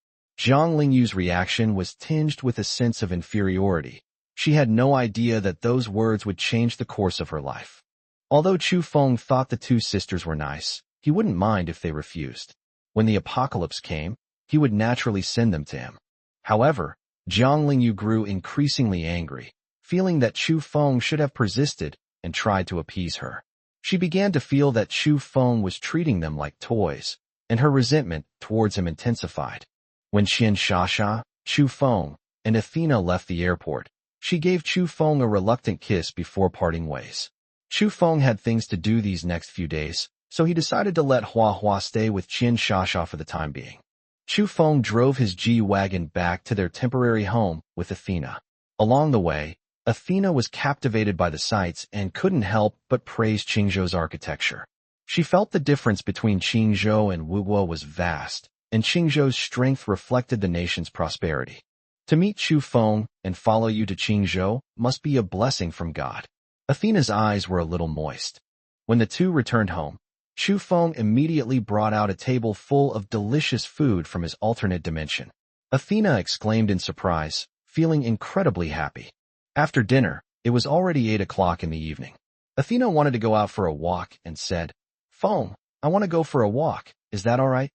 Jiang Lingyu's reaction was tinged with a sense of inferiority. She had no idea that those words would change the course of her life. Although Chu Feng thought the two sisters were nice, he wouldn't mind if they refused. When the apocalypse came, he would naturally send them to him. However, Jiang Lingyu grew increasingly angry, feeling that Chu Feng should have persisted and tried to appease her. She began to feel that Chu Feng was treating them like toys, and her resentment towards him intensified. When Qian Shasha, Chu Feng, and Athena left the airport, she gave Chu Feng a reluctant kiss before parting ways. Chu Feng had things to do these next few days, so he decided to let Hua Hua stay with Qian Shasha for the time being. Chu Feng drove his G-Wagon back to their temporary home with Athena. Along the way, Athena was captivated by the sights and couldn't help but praise Qingzhou's architecture. She felt the difference between Qingzhou and Wuguo was vast, and Qingzhou's strength reflected the nation's prosperity. To meet Chu Feng and follow you to Qingzhou must be a blessing from God. Athena's eyes were a little moist. When the two returned home, Chu Feng immediately brought out a table full of delicious food from his alternate dimension. Athena exclaimed in surprise, feeling incredibly happy. After dinner, it was already 8 o'clock in the evening. Athena wanted to go out for a walk and said, "Feng, I want to go for a walk, is that all right?"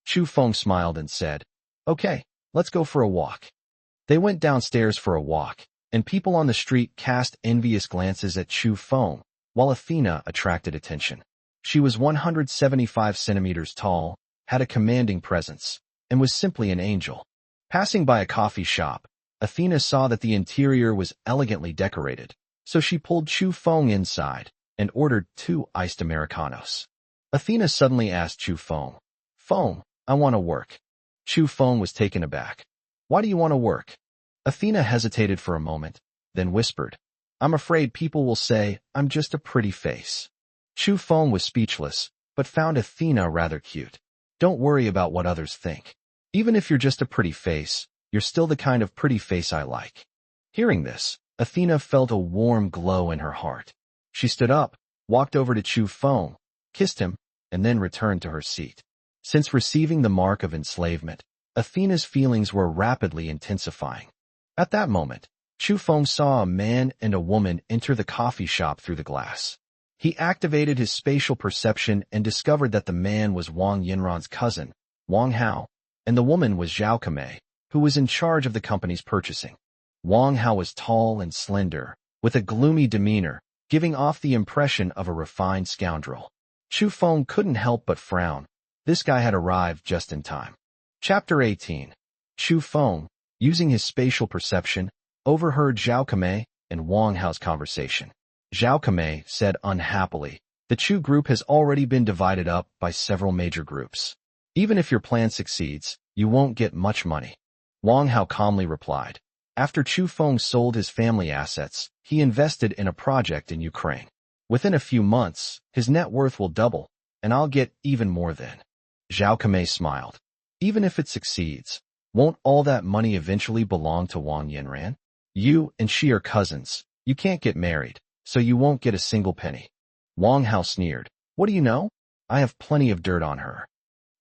Chu Feng smiled and said, "Okay, let's go for a walk." They went downstairs for a walk, and people on the street cast envious glances at Chu Feng, while Athena attracted attention. She was 175 centimeters tall, had a commanding presence, and was simply an angel. Passing by a coffee shop, Athena saw that the interior was elegantly decorated, so she pulled Chu Feng inside and ordered 2 iced Americanos. Athena suddenly asked Chu Feng, "Feng, I want to work." Chu Feng was taken aback. "Why do you want to work?" Athena hesitated for a moment, then whispered, "I'm afraid people will say I'm just a pretty face." Chu Feng was speechless, but found Athena rather cute. "Don't worry about what others think. Even if you're just a pretty face, you're still the kind of pretty face I like." Hearing this, Athena felt a warm glow in her heart. She stood up, walked over to Chu Feng, kissed him, and then returned to her seat. Since receiving the mark of enslavement, Athena's feelings were rapidly intensifying. At that moment, Chu Feng saw a man and a woman enter the coffee shop through the glass. He activated his spatial perception and discovered that the man was Wang Yinran's cousin, Wang Hao, and the woman was Zhao Kamei, who was in charge of the company's purchasing. Wang Hao was tall and slender, with a gloomy demeanor, giving off the impression of a refined scoundrel. Chu Feng couldn't help but frown. This guy had arrived just in time. Chapter 18. Chu Feng, using his spatial perception, overheard Zhao Kamei and Wang Hao's conversation. Zhao Kamei said unhappily, "The Chu group has already been divided up by several major groups. Even if your plan succeeds, you won't get much money." Wang Hao calmly replied, "After Chu Feng sold his family assets, he invested in a project in Ukraine. Within a few months, his net worth will double, and I'll get even more then." Zhao Kamei smiled. "Even if it succeeds, won't all that money eventually belong to Wang Yinran? You and she are cousins. You can't get married, so you won't get a single penny." Wang Hao sneered. "What do you know? I have plenty of dirt on her."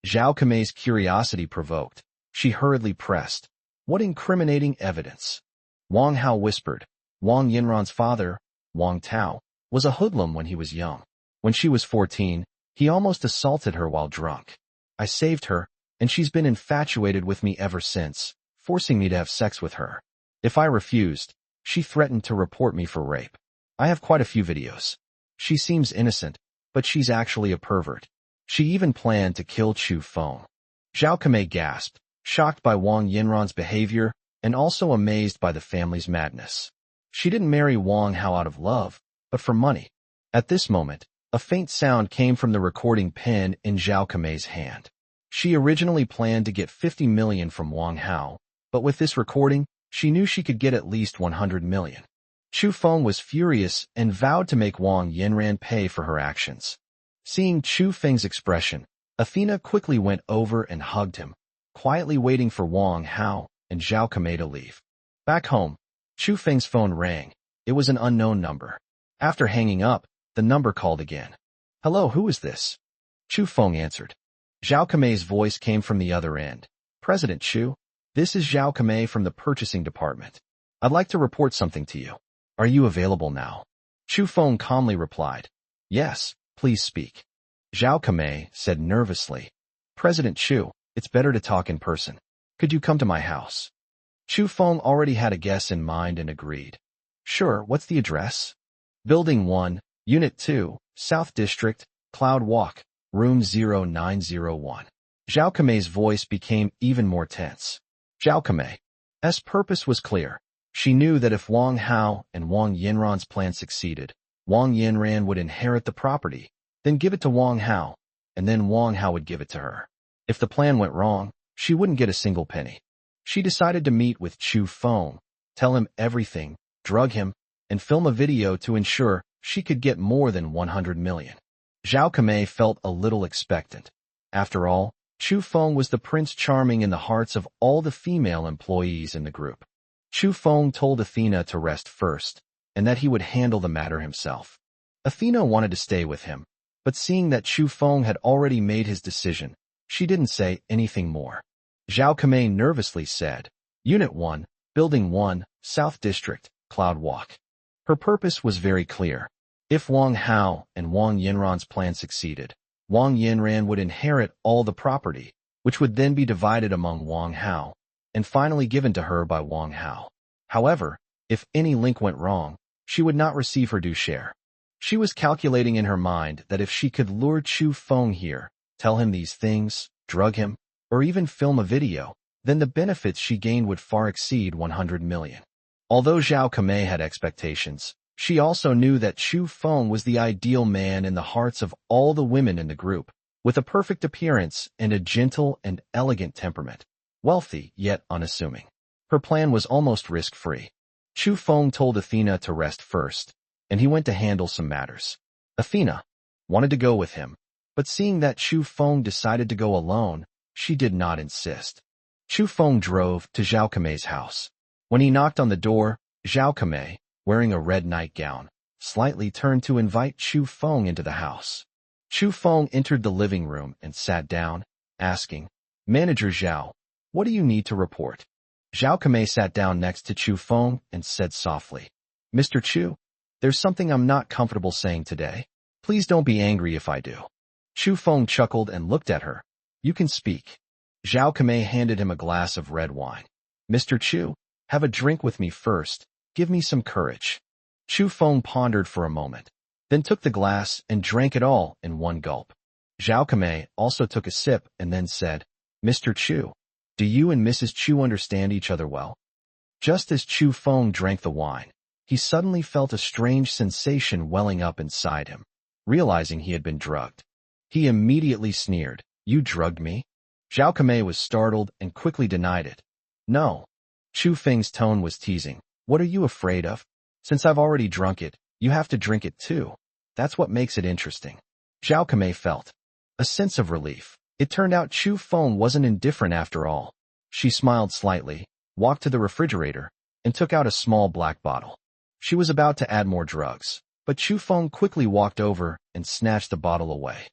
Zhao Kamei's curiosity provoked. She hurriedly pressed, "What incriminating evidence?" Wang Hao whispered, "Wang Yinran's father, Wang Tao, was a hoodlum when he was young. When she was 14, he almost assaulted her while drunk. I saved her, and she's been infatuated with me ever since, forcing me to have sex with her. If I refused, she threatened to report me for rape. I have quite a few videos. She seems innocent, but she's actually a pervert. She even planned to kill Chu Feng." Zhao Kamei gasped, shocked by Wang Yinran's behavior and also amazed by the family's madness. She didn't marry Wang Hao out of love, but for money. At this moment, a faint sound came from the recording pen in Zhao Kamei's hand. She originally planned to get 50 million from Wang Hao, but with this recording, she knew she could get at least 100 million. Chu Feng was furious and vowed to make Wang Yinran pay for her actions. Seeing Chu Feng's expression, Athena quickly went over and hugged him, quietly waiting for Wang Hao and Zhao Kamei to leave. Back home, Chu Feng's phone rang. It was an unknown number. After hanging up, the number called again. "Hello, who is this?" Chu Feng answered. Zhao Kamei's voice came from the other end. "President Chu, this is Zhao Kamei from the purchasing department. I'd like to report something to you. Are you available now?" Chu Feng calmly replied, "Yes, please speak." Zhao Kamei said nervously, "President Chu, it's better to talk in person. Could you come to my house?" Chu Feng already had a guess in mind and agreed. "Sure, what's the address?" Building 1, Unit 2, South District, Cloud Walk, Room 0901. Zhao Kamei's voice became even more tense. Zhao Kamei's purpose was clear. She knew that if Wang Hao and Wang Yinran's plan succeeded, Wang Yinran would inherit the property, then give it to Wang Hao, and then Wang Hao would give it to her. If the plan went wrong, she wouldn't get a single penny. She decided to meet with Chu Feng, tell him everything, drug him, and film a video to ensure she could get more than 100 million. Zhao Kamei felt a little expectant. After all, Chu Feng was the Prince Charming in the hearts of all the female employees in the group. Chu Feng told Athena to rest first, and that he would handle the matter himself. Athena wanted to stay with him, but seeing that Chu Feng had already made his decision, she didn't say anything more. Zhao Kamei nervously said, Unit 1, Building 1, South District, Cloud Walk. Her purpose was very clear. If Wang Hao and Wang Yinran's plan succeeded, Wang Yinran would inherit all the property, which would then be divided among Wang Hao, and finally given to her by Wang Hao. However, if any link went wrong, she would not receive her due share. She was calculating in her mind that if she could lure Chu Feng here, tell him these things, drug him, or even film a video, then the benefits she gained would far exceed 100 million. Although Zhao Kamei had expectations, she also knew that Chu Feng was the ideal man in the hearts of all the women in the group, with a perfect appearance and a gentle and elegant temperament, wealthy yet unassuming. Her plan was almost risk-free. Chu Feng told Athena to rest first, and he went to handle some matters. Athena wanted to go with him, but seeing that Chu Feng decided to go alone, she did not insist. Chu Feng drove to Zhao Kamei's house. When he knocked on the door, Zhao Kamei, wearing a red nightgown, slightly turned to invite Chu Feng into the house. Chu Feng entered the living room and sat down, asking, Manager Zhao, what do you need to report? Zhao Kamei sat down next to Chu Feng and said softly, Mr. Chu, there's something I'm not comfortable saying today. Please don't be angry if I do. Chu Feng chuckled and looked at her. You can speak. Zhao Kamei handed him a glass of red wine. Mr. Chu, have a drink with me first. Give me some courage. Chu Feng pondered for a moment, then took the glass and drank it all in one gulp. Zhao Kamei also took a sip and then said, Mr. Chu, do you and Mrs. Chu understand each other well? Just as Chu Feng drank the wine, he suddenly felt a strange sensation welling up inside him, realizing he had been drugged. He immediately sneered, You drugged me? Zhao Kamei was startled and quickly denied it. No. Chu Feng's tone was teasing. What are you afraid of? Since I've already drunk it, you have to drink it too. That's what makes it interesting. Zhao Kamei felt a sense of relief. It turned out Chu Feng wasn't indifferent after all. She smiled slightly, walked to the refrigerator, and took out a small black bottle. She was about to add more drugs, but Chu Feng quickly walked over and snatched the bottle away.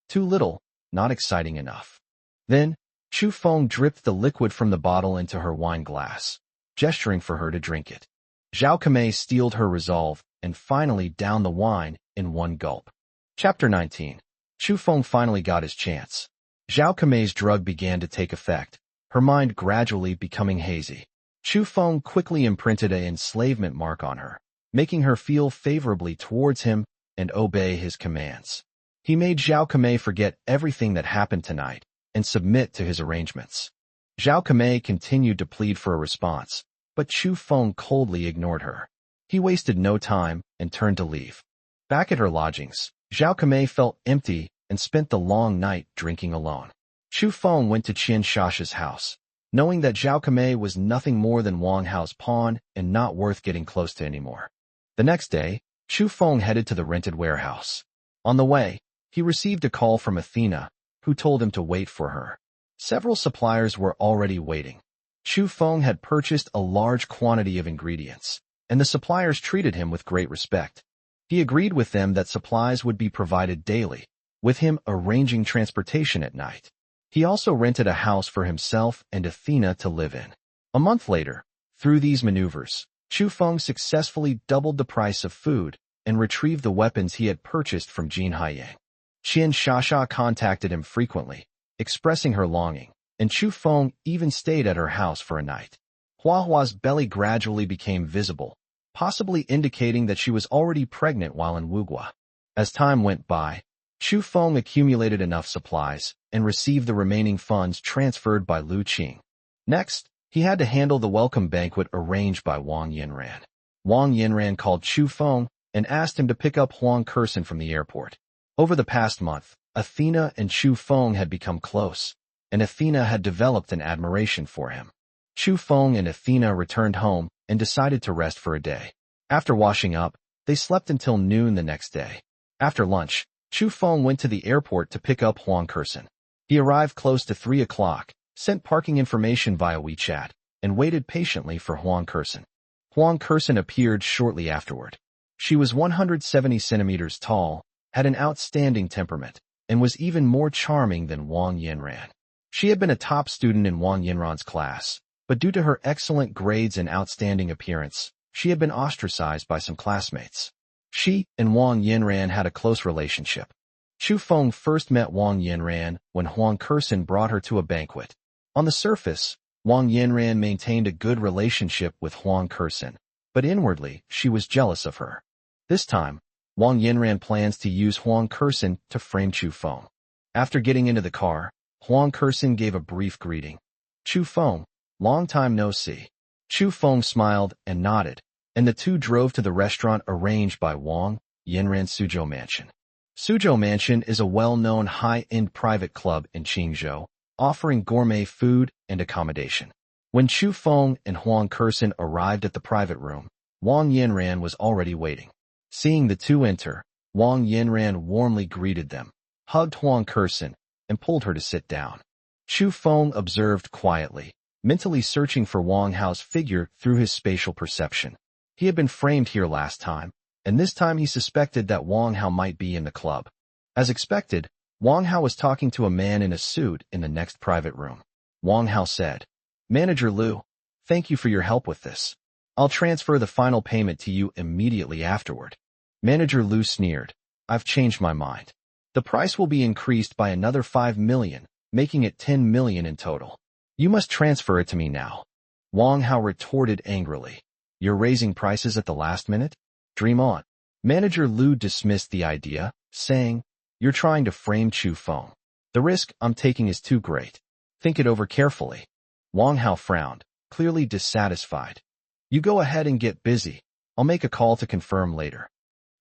Too little, not exciting enough. Then, Chu Feng dripped the liquid from the bottle into her wine glass, gesturing for her to drink it. Zhao Kamei steeled her resolve and finally downed the wine in one gulp. Chapter 19. Chu Feng finally got his chance. Zhao Kamei's drug began to take effect, her mind gradually becoming hazy. Chu Feng quickly imprinted an enslavement mark on her, making her feel favorably towards him and obey his commands. He made Zhao Kamei forget everything that happened tonight and submit to his arrangements. Zhao Kamei continued to plead for a response, but Chu Feng coldly ignored her. He wasted no time and turned to leave. Back at her lodgings, Zhao Kamei felt empty and spent the long night drinking alone. Chu Feng went to Qian Shasha's house, knowing that Zhao Kamei was nothing more than Wang Hao's pawn and not worth getting close to anymore. The next day, Chu Feng headed to the rented warehouse. On the way, he received a call from Athena, who told him to wait for her. Several suppliers were already waiting. Chu Feng had purchased a large quantity of ingredients, and the suppliers treated him with great respect. He agreed with them that supplies would be provided daily, with him arranging transportation at night. He also rented a house for himself and Athena to live in. A month later, through these maneuvers, Chu Feng successfully doubled the price of food and retrieved the weapons he had purchased from Jin Haiyang. Qian Shasha contacted him frequently, expressing her longing, and Chu Feng even stayed at her house for a night. Hua Hua's belly gradually became visible, possibly indicating that she was already pregnant while in Wugua. As time went by, Chu Feng accumulated enough supplies and received the remaining funds transferred by Lu Qing. Next, he had to handle the welcome banquet arranged by Wang Yinran. Wang Yinran called Chu Feng and asked him to pick up Huang Kurson from the airport. Over the past month, Athena and Chu Feng had become close, and Athena had developed an admiration for him. Chu Feng and Athena returned home and decided to rest for a day. After washing up, they slept until noon the next day. After lunch, Chu Feng went to the airport to pick up Huang Kurson. He arrived close to 3 o'clock, sent parking information via WeChat, and waited patiently for Huang Kurson. Huang Kurson appeared shortly afterward. She was 170 centimeters tall, had an outstanding temperament, and was even more charming than Wang Yanran. She had been a top student in Wang Yanran's class, but due to her excellent grades and outstanding appearance, she had been ostracized by some classmates. She and Wang Yanran had a close relationship. Chu Feng first met Wang Yanran when Huang Kersen brought her to a banquet. On the surface, Wang Yanran maintained a good relationship with Huang Kersen, but inwardly she was jealous of her. This time, Wang Yanran plans to use Huang Kersen to frame Chu Feng. After getting into the car, Huang Kersen gave a brief greeting. "Chu Feng, long time no see." Chu Feng smiled and nodded, and the two drove to the restaurant arranged by Wang Yanran's Suzhou Mansion. Suzhou Mansion is a well-known high-end private club in Qingzhou, offering gourmet food and accommodation. When Chu Feng and Huang Kersen arrived at the private room, Wang Yanran was already waiting. Seeing the two enter, Wang Yanran warmly greeted them, hugged Huang Kersen, and pulled her to sit down. Chu Feng observed quietly, mentally searching for Wang Hao's figure through his spatial perception. He had been framed here last time, and this time he suspected that Wang Hao might be in the club. As expected, Wang Hao was talking to a man in a suit in the next private room. Wang Hao said, "Manager Liu, thank you for your help with this. I'll transfer the final payment to you immediately afterward." Manager Liu sneered, "I've changed my mind. The price will be increased by another 5 million, making it 10 million in total. You must transfer it to me now." Wang Hao retorted angrily, "You're raising prices at the last minute? Dream on." Manager Liu dismissed the idea, saying, "You're trying to frame Chu Feng. The risk I'm taking is too great. Think it over carefully." Wang Hao frowned, clearly dissatisfied. "You go ahead and get busy. I'll make a call to confirm later."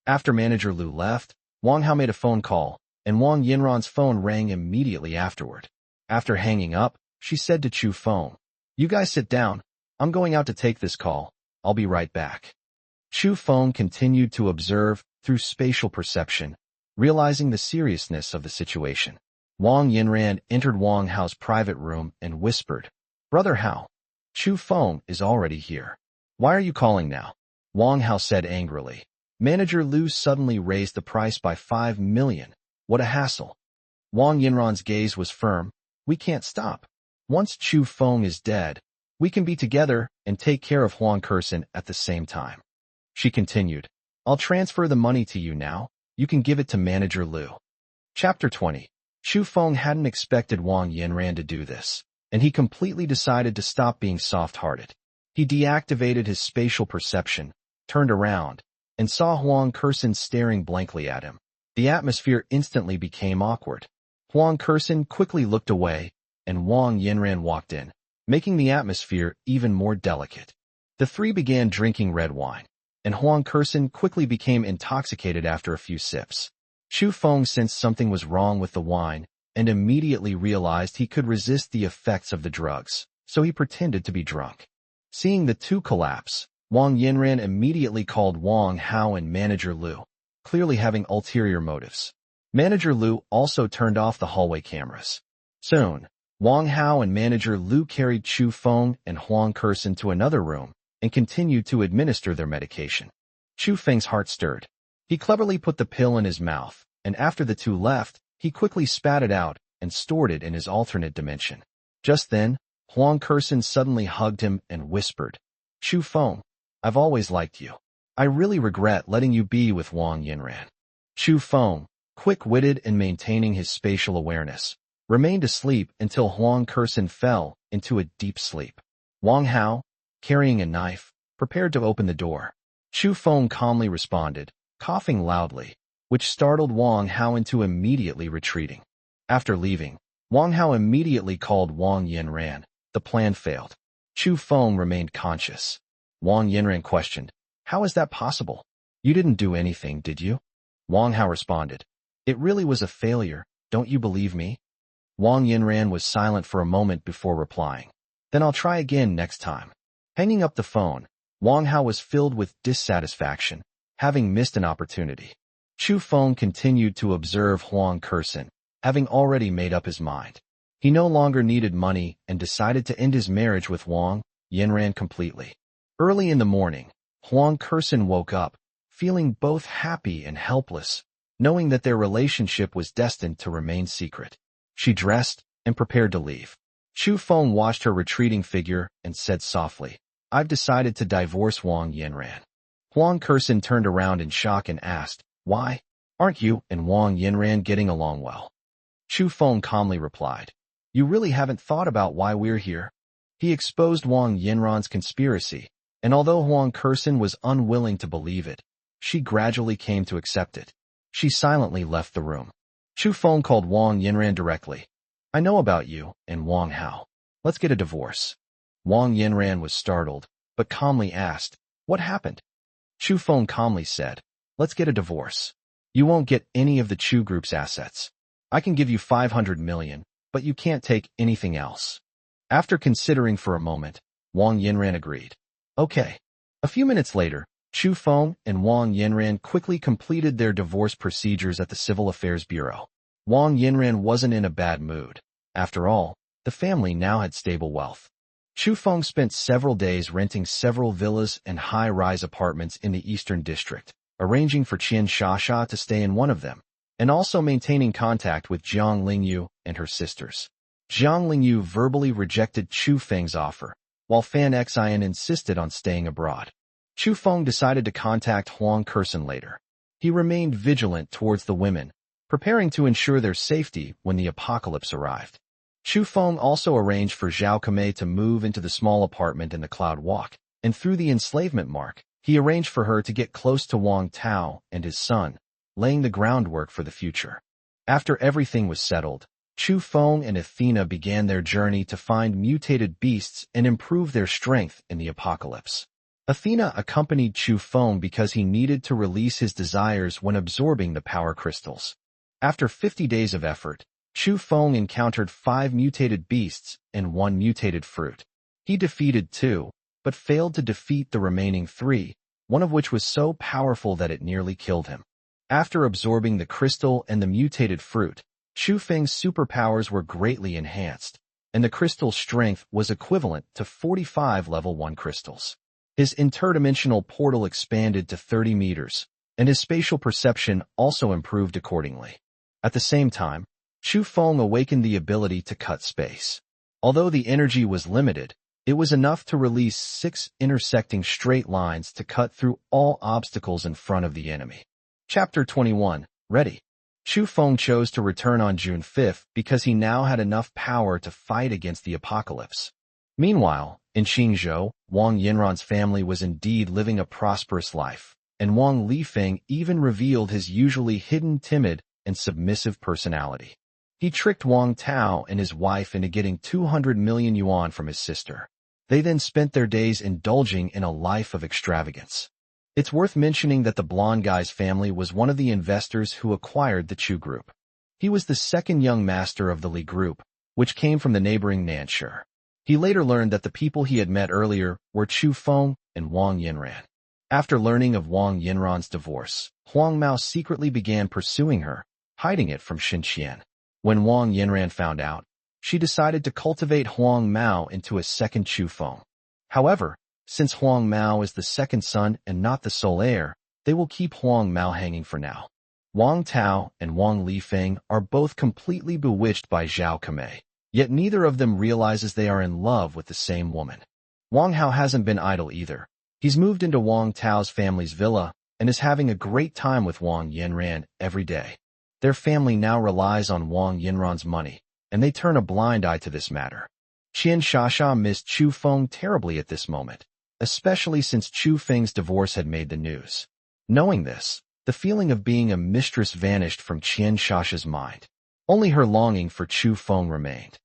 After Manager Liu left, Wang Hao made a phone call, and Wang Yanran's phone rang immediately afterward. After hanging up, she said to Chu Feng, "You guys sit down. I'm going out to take this call. I'll be right back." Chu Feng continued to observe through spatial perception, realizing the seriousness of the situation. Wang Yanran entered Wang Hao's private room and whispered, "Brother Hao, Chu Feng is already here. Why are you calling now?" Wang Hao said angrily. Manager Liu suddenly raised the price by 5 million. What a hassle. Wang Yanran's gaze was firm. "We can't stop. Once Chu Feng is dead, we can be together and take care of Huang Kersen at the same time." She continued, "I'll transfer the money to you now. You can give it to Manager Liu." Chapter 20. Chu Feng hadn't expected Wang Yanran to do this, and he completely decided to stop being soft-hearted. He deactivated his spatial perception, turned around, and saw Huang Kersen staring blankly at him. The atmosphere instantly became awkward. Huang Kersen quickly looked away, and Wang Yanran walked in, making the atmosphere even more delicate. The three began drinking red wine, and Huang Kersen quickly became intoxicated after a few sips. Chu Feng sensed something was wrong with the wine and immediately realized he could resist the effects of the drugs, so he pretended to be drunk. Seeing the two collapse, Wang Yanran immediately called Wang Hao and Manager Liu, clearly having ulterior motives. Manager Liu also turned off the hallway cameras. Soon, Wang Hao and Manager Liu carried Chu Feng and Huang Kersen to another room and continued to administer their medication. Chu Feng's heart stirred. He cleverly put the pill in his mouth, and after the two left, he quickly spat it out and stored it in his alternate dimension. Just then, Huang Kersen suddenly hugged him and whispered, "Chu Feng, I've always liked you. I really regret letting you be with Wang Yanran." Chu Feng, quick-witted and maintaining his spatial awareness, remained asleep until Huang Kersen fell into a deep sleep. Wang Hao, carrying a knife, prepared to open the door. Chu Feng calmly responded, coughing loudly, which startled Wang Hao into immediately retreating. After leaving, Wang Hao immediately called Wang Yanran. The plan failed. Chu Feng remained conscious. Wang Yanran questioned, "How is that possible? You didn't do anything, did you?" Wang Hao responded, "It really was a failure, don't you believe me?" Wang Yanran was silent for a moment before replying, "Then I'll try again next time." Hanging up the phone, Wang Hao was filled with dissatisfaction, having missed an opportunity. Chu Feng continued to observe Huang Kersen, having already made up his mind. He no longer needed money and decided to end his marriage with Wang Yanran completely. Early in the morning, Huang Kersen woke up, feeling both happy and helpless. knowing that their relationship was destined to remain secret. She dressed and prepared to leave. Chu Feng watched her retreating figure and said softly, "I've decided to divorce Wang Yinran." Huang Kursin turned around in shock and asked, "Why? Aren't you and Wang Yinran getting along well?" Chu Feng calmly replied, "You really haven't thought about why we're here?" He exposed Wang Yinran's conspiracy, and although Huang Kursin was unwilling to believe it, she gradually came to accept it. She silently left the room. Chu Feng called Wang Yinran directly. "I know about you and Wang Hao. Let's get a divorce." Wang Yinran was startled, but calmly asked, "What happened?" Chu Feng calmly said, "Let's get a divorce. You won't get any of the Chu Group's assets. I can give you 500 million, but you can't take anything else." After considering for a moment, Wang Yinran agreed. "Okay." A few minutes later, Chu Feng and Wang Yinran quickly completed their divorce procedures at the Civil Affairs Bureau. Wang Yinran wasn't in a bad mood. After all, the family now had stable wealth. Chu Feng spent several days renting several villas and high-rise apartments in the Eastern District, arranging for Qian Shasha to stay in one of them, and also maintaining contact with Jiang Lingyu and her sisters. Jiang Lingyu verbally rejected Chu Feng's offer, while Fan Xian insisted on staying abroad. Chu Feng decided to contact Huang Kursin later. He remained vigilant towards the women, preparing to ensure their safety when the apocalypse arrived. Chu Feng also arranged for Zhao Kamei to move into the small apartment in the Cloud Walk, and through the enslavement mark, he arranged for her to get close to Wang Tao and his son, laying the groundwork for the future. After everything was settled, Chu Feng and Athena began their journey to find mutated beasts and improve their strength in the apocalypse. Athena accompanied Chu Feng because he needed to release his desires when absorbing the power crystals. After 50 days of effort, Chu Feng encountered 5 mutated beasts and 1 mutated fruit. He defeated 2, but failed to defeat the remaining 3, one of which was so powerful that it nearly killed him. After absorbing the crystal and the mutated fruit, Chu Feng's superpowers were greatly enhanced, and the crystal's strength was equivalent to 45 level 1 crystals. His interdimensional portal expanded to 30 meters, and his spatial perception also improved accordingly. At the same time, Chu Feng awakened the ability to cut space. Although the energy was limited, it was enough to release 6 intersecting straight lines to cut through all obstacles in front of the enemy. Chapter 21, Ready. Chu Feng chose to return on June 5 because he now had enough power to fight against the apocalypse. Meanwhile, in Qingzhou, Wang Yinran's family was indeed living a prosperous life, and Wang Lifeng even revealed his usually hidden timid and submissive personality. He tricked Wang Tao and his wife into getting 200 million yuan from his sister. They then spent their days indulging in a life of extravagance. It's worth mentioning that the blonde guy's family was one of the investors who acquired the Chu Group. He was the second young master of the Li Group, which came from the neighboring Nanshur. He later learned that the people he had met earlier were Chu Feng and Wang Yinran. After learning of Wang Yinran's divorce, Huang Mao secretly began pursuing her, hiding it from Xinqian. When Wang Yinran found out, she decided to cultivate Huang Mao into a second Chu Feng. However, since Huang Mao is the second son and not the sole heir, they will keep Huang Mao hanging for now. Wang Tao and Wang Lifeng are both completely bewitched by Zhao Kamei, yet neither of them realizes they are in love with the same woman. Wang Hao hasn't been idle either. He's moved into Wang Tao's family's villa and is having a great time with Wang Yinran every day. Their family now relies on Wang Yinran's money, and they turn a blind eye to this matter. Qian Shasha missed Chu Feng terribly at this moment, especially since Chu Feng's divorce had made the news. Knowing this, the feeling of being a mistress vanished from Qian Shasha's mind. Only her longing for Chu Feng remained.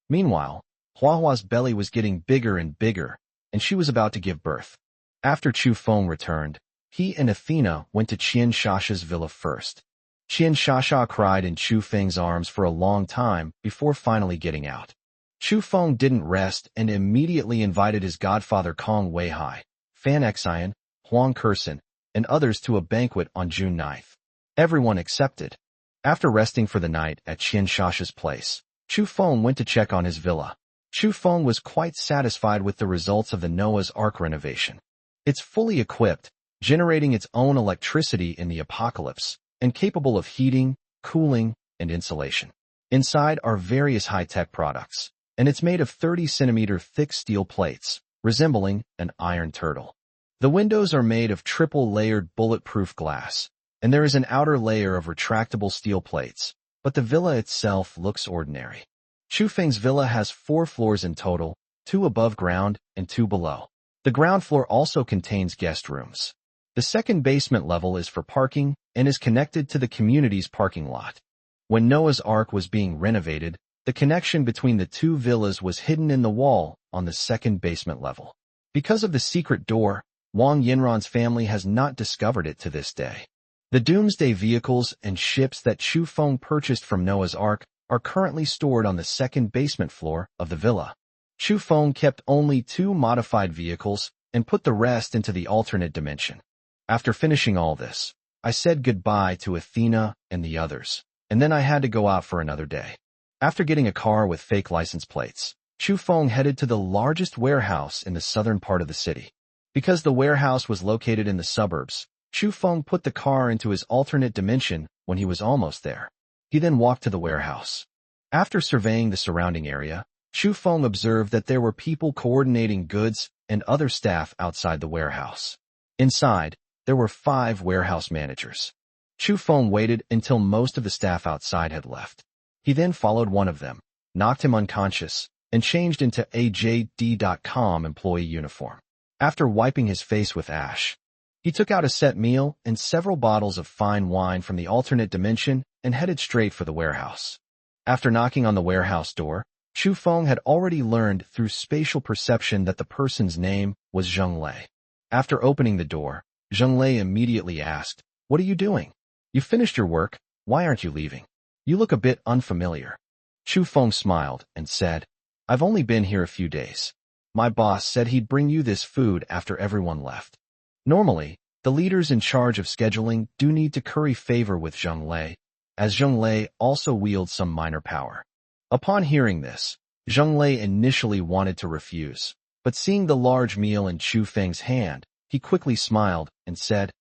Meanwhile, Huahua's belly was getting bigger and bigger, and she was about to give birth. After Chu Feng returned, he and Athena went to Qian Shasha's villa first. Qian Shasha cried in Chu Feng's arms for a long time before finally getting out. Chu Feng didn't rest and immediately invited his godfather Kong Weihai, Fan Xian, Huang Kursin, and others to a banquet on June 9th. Everyone accepted. After resting for the night at Qian Shasha's place, Chu Feng went to check on his villa. Chu Feng was quite satisfied with the results of the Noah's Ark renovation. It's fully equipped, generating its own electricity in the apocalypse, and capable of heating, cooling, and insulation. Inside are various high-tech products, and it's made of 30-centimeter thick steel plates, resembling an iron turtle. The windows are made of triple-layered bulletproof glass, and there is an outer layer of retractable steel plates, but the villa itself looks ordinary. Chu Feng's villa has 4 floors in total, 2 above ground and 2 below. The ground floor also contains guest rooms. The second basement level is for parking and is connected to the community's parking lot. When Noah's Ark was being renovated, the connection between the 2 villas was hidden in the wall on the second basement level. Because of the secret door, Wang Yinran's family has not discovered it to this day. The doomsday vehicles and ships that Chu Feng purchased from Noah's Ark are currently stored on the second basement floor of the villa. Chu Feng kept only 2 modified vehicles and put the rest into the alternate dimension. After finishing all this, I said goodbye to Athena and the others, and then I had to go out for another day. After getting a car with fake license plates, Chu Feng headed to the largest warehouse in the southern part of the city. Because the warehouse was located in the suburbs, Chu Feng put the car into his alternate dimension when he was almost there. He then walked to the warehouse. After surveying the surrounding area, Chu Feng observed that there were people coordinating goods and other staff outside the warehouse. Inside, there were 5 warehouse managers. Chu Feng waited until most of the staff outside had left. He then followed one of them, knocked him unconscious, and changed into a JD.com employee uniform. After wiping his face with ash, he took out a set meal and several bottles of fine wine from the alternate dimension and headed straight for the warehouse. After knocking on the warehouse door, Chu Feng had already learned through spatial perception that the person's name was Zheng Lei. After opening the door, Zheng Lei immediately asked, "What are you doing? You finished your work, why aren't you leaving? You look a bit unfamiliar." Chu Feng smiled and said, "I've only been here a few days. My boss said he'd bring you this food after everyone left." Normally, the leaders in charge of scheduling do need to curry favor with Zheng Lei, as Zheng Lei also wields some minor power. Upon hearing this, Zheng Lei initially wanted to refuse, but seeing the large meal in Chu Feng's hand, he quickly smiled and said,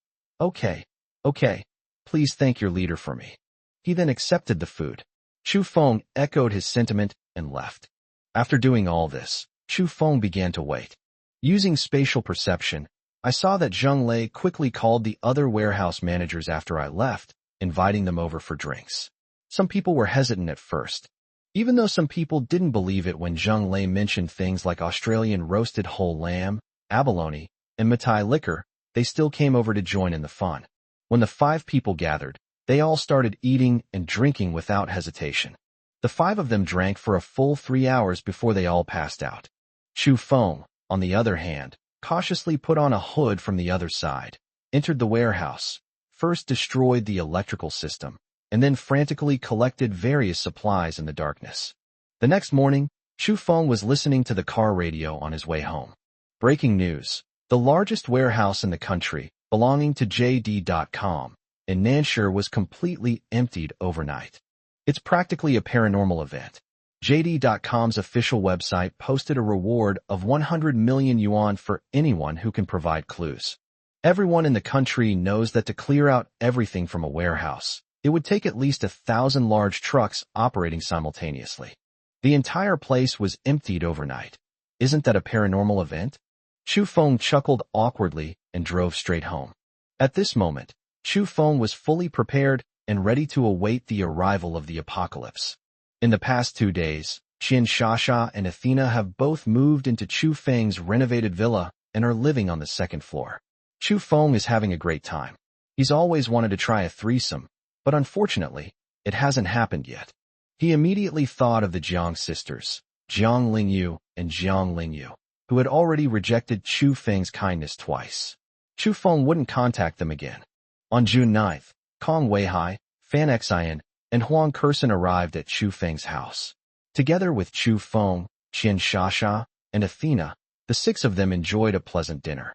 Okay, please thank your leader for me." He then accepted the food. Chu Feng echoed his sentiment and left. After doing all this, Chu Feng began to wait. Using spatial perception, I saw that Zheng Lei quickly called the other warehouse managers after I left, inviting them over for drinks. Some people were hesitant at first. Even though some people didn't believe it when Zheng Lei mentioned things like Australian roasted whole lamb, abalone, and Matai liquor, they still came over to join in the fun. When the 5 people gathered, they all started eating and drinking without hesitation. The 5 of them drank for a full 3 hours before they all passed out. Chu Feng, on the other hand, cautiously put on a hood from the other side, entered the warehouse, first destroyed the electrical system, and then frantically collected various supplies in the darkness. The next morning, Chu Feng was listening to the car radio on his way home. Breaking news: the largest warehouse in the country, belonging to JD.com, in Nanshire was completely emptied overnight. It's practically a paranormal event. JD.com's official website posted a reward of 100 million yuan for anyone who can provide clues. Everyone in the country knows that to clear out everything from a warehouse, it would take at least 1,000 large trucks operating simultaneously. The entire place was emptied overnight. Isn't that a paranormal event? Chu Feng chuckled awkwardly and drove straight home. At this moment, Chu Feng was fully prepared and ready to await the arrival of the apocalypse. In the past 2 days, Qian Shasha and Athena have both moved into Chu Feng's renovated villa and are living on the 2nd floor. Chu Feng is having a great time. He's always wanted to try a threesome, but unfortunately, it hasn't happened yet. He immediately thought of the Jiang sisters, Jiang Lingyu and Jiang Lingyu, who had already rejected Chu Feng's kindness twice. Chu Feng wouldn't contact them again. On June 9th, Kong Weihai, Fan Xian, and Huang Kersen arrived at Chu Feng's house. Together with Chu Feng, Qian Shasha, and Athena, the 6 of them enjoyed a pleasant dinner.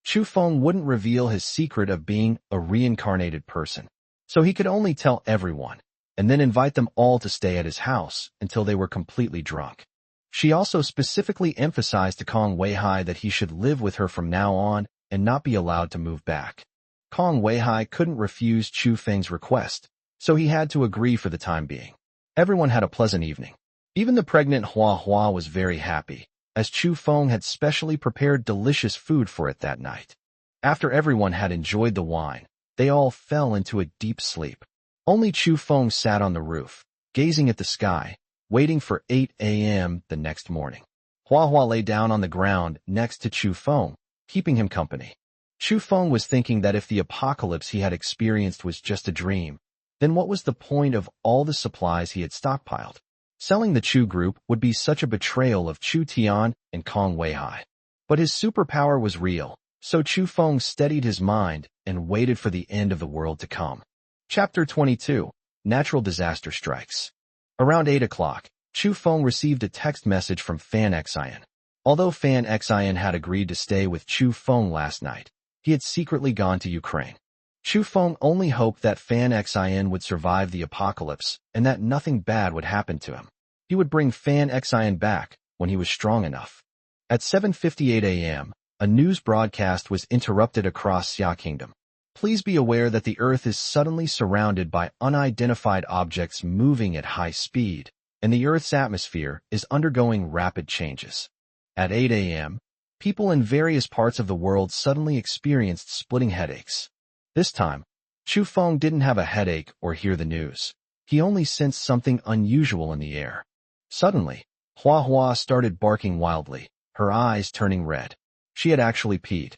Chu Feng wouldn't reveal his secret of being a reincarnated person, so he could only tell everyone, and then invite them all to stay at his house until they were completely drunk. She also specifically emphasized to Kong Weihai that he should live with her from now on and not be allowed to move back. Kong Weihai couldn't refuse Chu Feng's request, so he had to agree for the time being. Everyone had a pleasant evening. Even the pregnant Hua Hua was very happy, as Chu Feng had specially prepared delicious food for it that night. After everyone had enjoyed the wine, they all fell into a deep sleep. Only Chu Feng sat on the roof, gazing at the sky, waiting for 8 a.m. the next morning. Hua Hua lay down on the ground next to Chu Feng, keeping him company. Chu Feng was thinking that if the apocalypse he had experienced was just a dream, then what was the point of all the supplies he had stockpiled? Selling the Chu group would be such a betrayal of Chu Tian and Kong Weihai. But his superpower was real, so Chu Feng steadied his mind and waited for the end of the world to come. Chapter 22. Natural Disaster Strikes. Around 8 o'clock, Chu Feng received a text message from Fan Xian. Although Fan Xian had agreed to stay with Chu Feng last night, he had secretly gone to Ukraine. Chu Feng only hoped that Fan Xian would survive the apocalypse and that nothing bad would happen to him. He would bring Fan Xian back when he was strong enough. At 7:58 a.m., a news broadcast was interrupted across Xia Kingdom. Please be aware that the Earth is suddenly surrounded by unidentified objects moving at high speed, and the Earth's atmosphere is undergoing rapid changes. At 8 a.m., people in various parts of the world suddenly experienced splitting headaches. This time, Chu Feng didn't have a headache or hear the news. He only sensed something unusual in the air. Suddenly, Hua Hua started barking wildly, her eyes turning red. She had actually peed.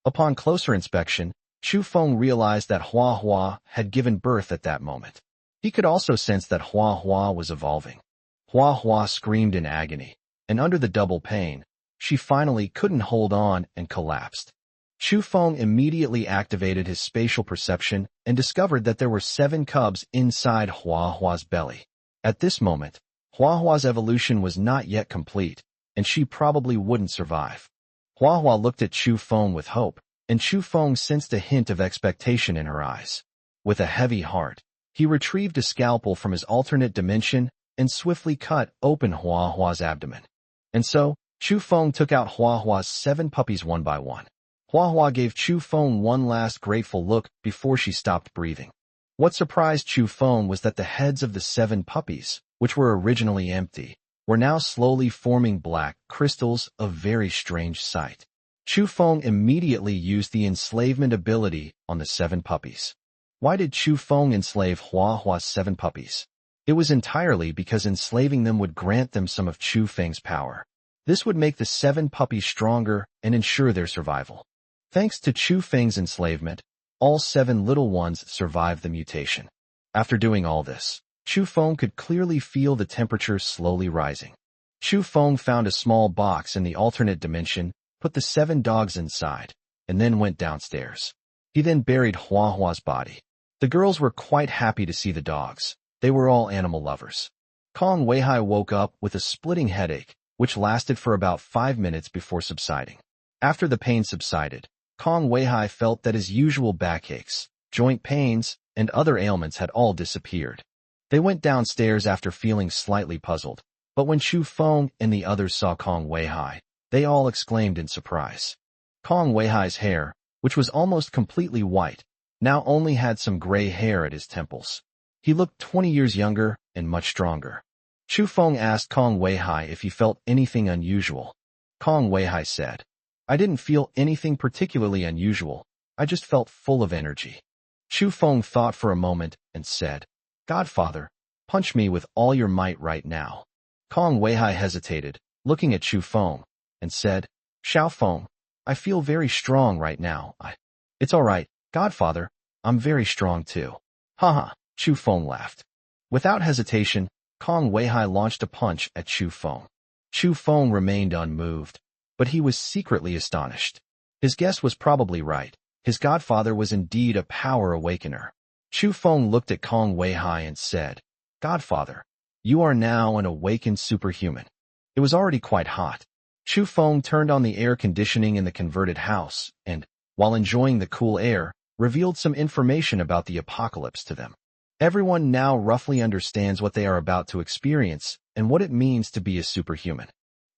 Upon closer inspection, Chu Feng realized that Hua Hua had given birth at that moment. He could also sense that Hua Hua was evolving. Hua Hua screamed in agony, and under the double pain, she finally couldn't hold on and collapsed. Chu Feng immediately activated his spatial perception and discovered that there were 7 cubs inside Hua Hua's belly. At this moment, Hua Hua's evolution was not yet complete, and she probably wouldn't survive. Hua Hua looked at Chu Feng with hope, and Chu Feng sensed a hint of expectation in her eyes. With a heavy heart, he retrieved a scalpel from his alternate dimension and swiftly cut open Hua Hua's abdomen. And so, Chu Feng took out Hua Hua's 7 puppies one by one. Hua Hua gave Chu Feng one last grateful look before she stopped breathing. What surprised Chu Feng was that the heads of the 7 puppies, which were originally empty, were now slowly forming black crystals of very strange sight. Chu Feng immediately used the enslavement ability on the 7 puppies. Why did Chu Feng enslave Hua Hua's 7 puppies? It was entirely because enslaving them would grant them some of Chu Feng's power. This would make the 7 puppies stronger and ensure their survival. Thanks to Chu Feng's enslavement, all 7 little ones survived the mutation. After doing all this, Chu Feng could clearly feel the temperature slowly rising. Chu Feng found a small box in the alternate dimension, put the 7 dogs inside, and then went downstairs. He then buried Hua Hua's body. The girls were quite happy to see the dogs. They were all animal lovers. Kong Weihai woke up with a splitting headache, which lasted for about 5 minutes before subsiding. After the pain subsided, Kong Weihai felt that his usual backaches, joint pains, and other ailments had all disappeared. They went downstairs after feeling slightly puzzled, but when Chu Feng and the others saw Kong Weihai, they all exclaimed in surprise. Kong Weihai's hair, which was almost completely white, now only had some gray hair at his temples. He looked 20 years younger and much stronger. Chu Feng asked Kong Weihai if he felt anything unusual. Kong Weihai said, "I didn't feel anything particularly unusual, I just felt full of energy." Chu Feng thought for a moment and said, "Godfather, punch me with all your might right now." Kong Weihai hesitated, looking at Chu Feng, and said, "Xiao Feng, I feel very strong right now. It's all right, Godfather, I'm very strong too." Haha, Chu Feng laughed. Without hesitation, Kong Weihai launched a punch at Chu Feng. Chu Feng remained unmoved, but he was secretly astonished. His guess was probably right. His godfather was indeed a power awakener. Chu Feng looked at Kong Weihai and said, "Godfather, you are now an awakened superhuman." It was already quite hot. Chu Feng turned on the air conditioning in the converted house and, while enjoying the cool air, revealed some information about the apocalypse to them. Everyone now roughly understands what they are about to experience and what it means to be a superhuman.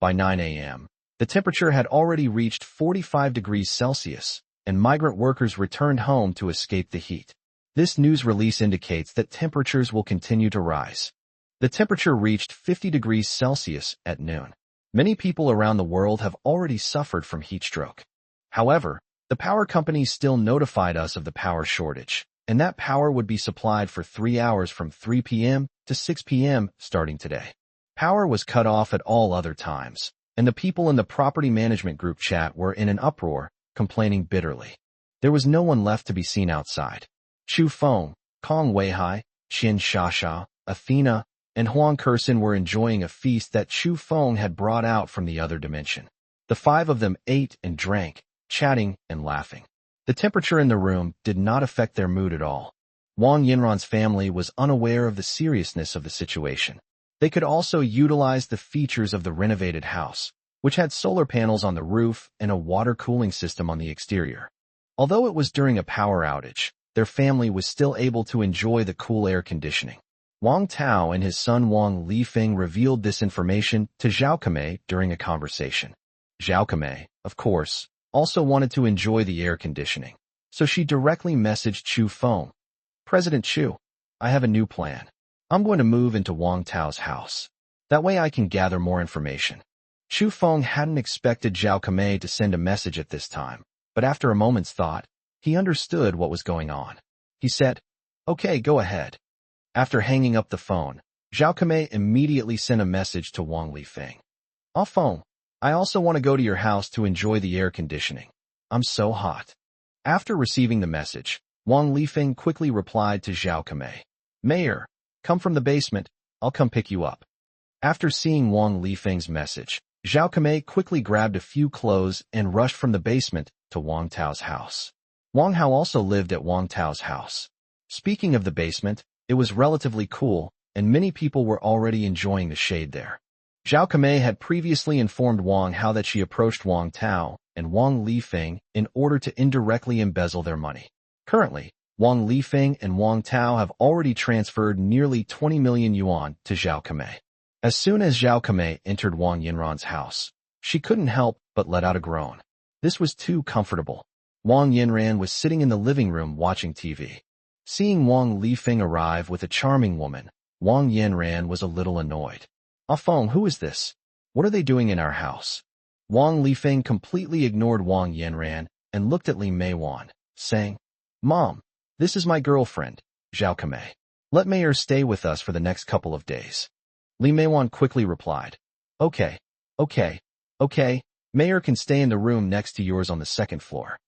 By 9 a.m., the temperature had already reached 45 degrees Celsius, and migrant workers returned home to escape the heat. This news release indicates that temperatures will continue to rise. The temperature reached 50 degrees Celsius at noon. Many people around the world have already suffered from heat stroke. However, the power companies still notified us of the power shortage, and that power would be supplied for 3 hours from 3 p.m. to 6 p.m. starting today. Power was cut off at all other times, and the people in the property management group chat were in an uproar, complaining bitterly. There was no one left to be seen outside. Chu Feng, Kong Weihai, Xin Shasha, Athena, and Huang Kursin were enjoying a feast that Chu Feng had brought out from the other dimension. The 5 of them ate and drank, chatting and laughing. The temperature in the room did not affect their mood at all. Wang Yinran's family was unaware of the seriousness of the situation. They could also utilize the features of the renovated house, which had solar panels on the roof and a water cooling system on the exterior. Although it was during a power outage, their family was still able to enjoy the cool air conditioning. Wang Tao and his son Wang Lifeng revealed this information to Zhao Kemei during a conversation. Zhao Kemei, of course, also wanted to enjoy the air conditioning, so she directly messaged Chu Feng. President Chu, I have a new plan. I'm going to move into Wang Tao's house. That way I can gather more information. Chu Feng hadn't expected Zhao Kemei to send a message at this time, but after a moment's thought, he understood what was going on. He said, "Okay, go ahead." After hanging up the phone, Zhao Kemei immediately sent a message to Wang Lifeng. "Ah Feng, I also want to go to your house to enjoy the air conditioning. I'm so hot." After receiving the message, Wang Lifeng quickly replied to Zhao Kemei. "Mayor, come from the basement, I'll come pick you up." After seeing Wang Lifeng's message, Zhao Kemei quickly grabbed a few clothes and rushed from the basement to Wang Tao's house. Wang Hao also lived at Wang Tao's house. Speaking of the basement, it was relatively cool, and many people were already enjoying the shade there. Zhao Kemei had previously informed Wang Hao that she approached Wang Tao and Wang Lifeng in order to indirectly embezzle their money. Currently, Wang Lifeng and Wang Tao have already transferred nearly 20 million yuan to Zhao Kemei. As soon as Zhao Kemei entered Wang Yinran's house, she couldn't help but let out a groan. This was too comfortable. Wang Yinran was sitting in the living room watching TV. Seeing Wang Lifeng arrive with a charming woman, Wang Yinran was a little annoyed. "Ah Feng, who is this? What are they doing in our house?" Wang Lifeng completely ignored Wang Yinran and looked at Li Meiwan, saying, "Mom, this is my girlfriend, Zhao Kemei. Let Mayor stay with us for the next couple of days." Li Meiwan quickly replied, Okay, Mayor can stay in the room next to yours on the 2nd floor."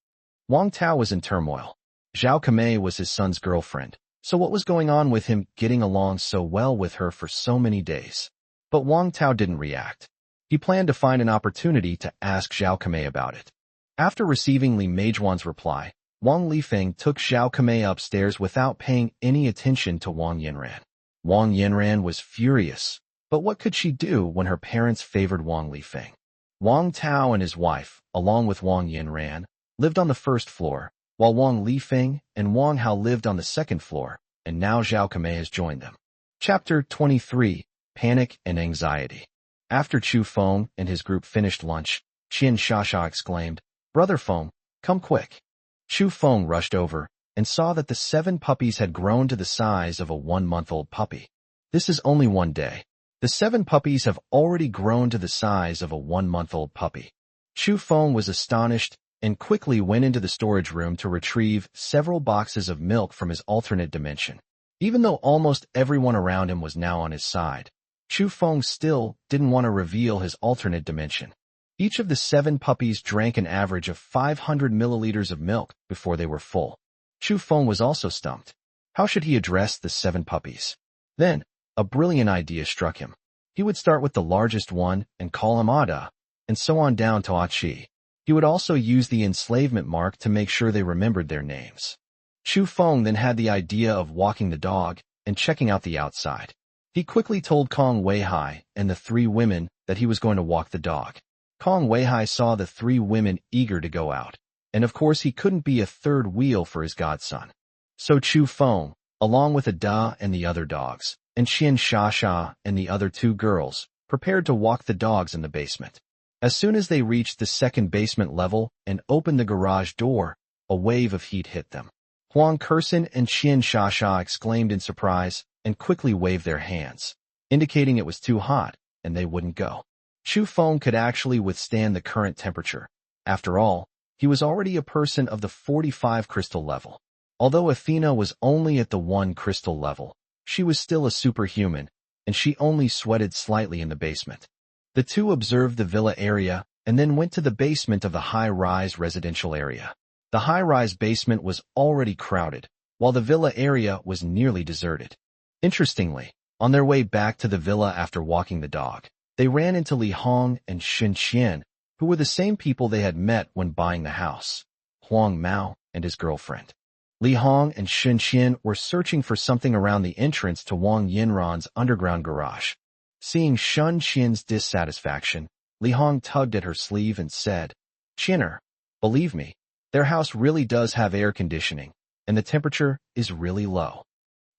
Wang Tao was in turmoil. Zhao Kemei was his son's girlfriend, so what was going on with him getting along so well with her for so many days? But Wang Tao didn't react. He planned to find an opportunity to ask Zhao Kemei about it. After receiving Li Meijuan's reply, Wang Lifeng took Zhao Kemei upstairs without paying any attention to Wang Yinran. Wang Yinran was furious, but what could she do when her parents favored Wang Lifeng? Wang Tao and his wife, along with Wang Yinran, lived on the 1st floor, while Wang Lifeng and Wang Hao lived on the 2nd floor, and now Zhao Kemei has joined them. Chapter 23, Panic and Anxiety. After Chu Feng and his group finished lunch, Xin Shasha exclaimed, "Brother Feng, come quick." Chu Feng rushed over and saw that the 7 puppies had grown to the size of a 1-month-old puppy. This is only one day. The 7 puppies have already grown to the size of a 1-month-old puppy. Chu Feng was astonished and quickly went into the storage room to retrieve several boxes of milk from his alternate dimension. Even though almost everyone around him was now on his side, Chu Feng still didn't want to reveal his alternate dimension. Each of the 7 puppies drank an average of 500 milliliters of milk before they were full. Chu Feng was also stumped. How should he address the 7 puppies? Then, a brilliant idea struck him. He would start with the largest one and call him Ada, and so on down to Achi. He would also use the enslavement mark to make sure they remembered their names. Chu Feng then had the idea of walking the dog and checking out the outside. He quickly told Kong Weihai and the 3 women that he was going to walk the dog. Kong Weihai saw the 3 women eager to go out, and of course he couldn't be a third wheel for his godson. So Chu Feng, along with Ada and the other dogs, and Xin Shasha and the other 2 girls, prepared to walk the dogs in the basement. As soon as they reached the 2nd basement level and opened the garage door, a wave of heat hit them. Huang Kursin and Qian Shasha exclaimed in surprise and quickly waved their hands, indicating it was too hot and they wouldn't go. Chu Feng could actually withstand the current temperature. After all, he was already a person of the 45 crystal level. Although Athena was only at the 1 crystal level, she was still a superhuman, and she only sweated slightly in the basement. The two observed the villa area and then went to the basement of the high-rise residential area. The high-rise basement was already crowded, while the villa area was nearly deserted. Interestingly, on their way back to the villa after walking the dog, they ran into Li Hong and Shen Qian, who were the same people they had met when buying the house, Huang Mao and his girlfriend. Li Hong and Shen Qian were searching for something around the entrance to Wang Yinran's underground garage. Seeing Shen Qian's dissatisfaction, Li Hong tugged at her sleeve and said, "Qianer, believe me, their house really does have air conditioning, and the temperature is really low."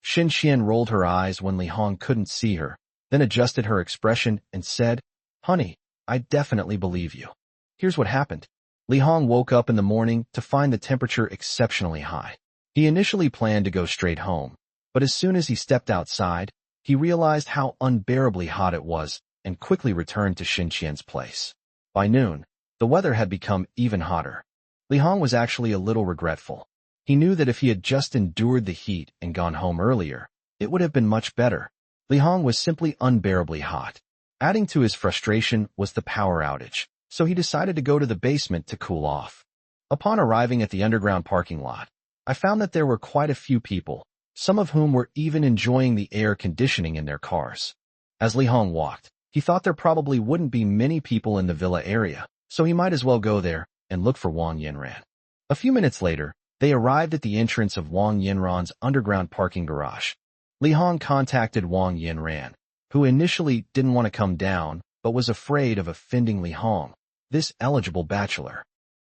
Shen Qian rolled her eyes when Li Hong couldn't see her, then adjusted her expression and said, "Honey, I definitely believe you." Here's what happened. Li Hong woke up in the morning to find the temperature exceptionally high. He initially planned to go straight home, but as soon as he stepped outside, he realized how unbearably hot it was and quickly returned to Shen Qian's place. By noon, the weather had become even hotter. Li Hong was actually a little regretful. He knew that if he had just endured the heat and gone home earlier, it would have been much better. Li Hong was simply unbearably hot. Adding to his frustration was the power outage, so he decided to go to the basement to cool off. Upon arriving at the underground parking lot, I found that there were quite a few people, some of whom were even enjoying the air conditioning in their cars. As Li Hong walked, he thought there probably wouldn't be many people in the villa area, so he might as well go there and look for Wang Yinran. A few minutes later, they arrived at the entrance of Wang Yinran's underground parking garage. Li Hong contacted Wang Yinran, who initially didn't want to come down, but was afraid of offending Li Hong, this eligible bachelor.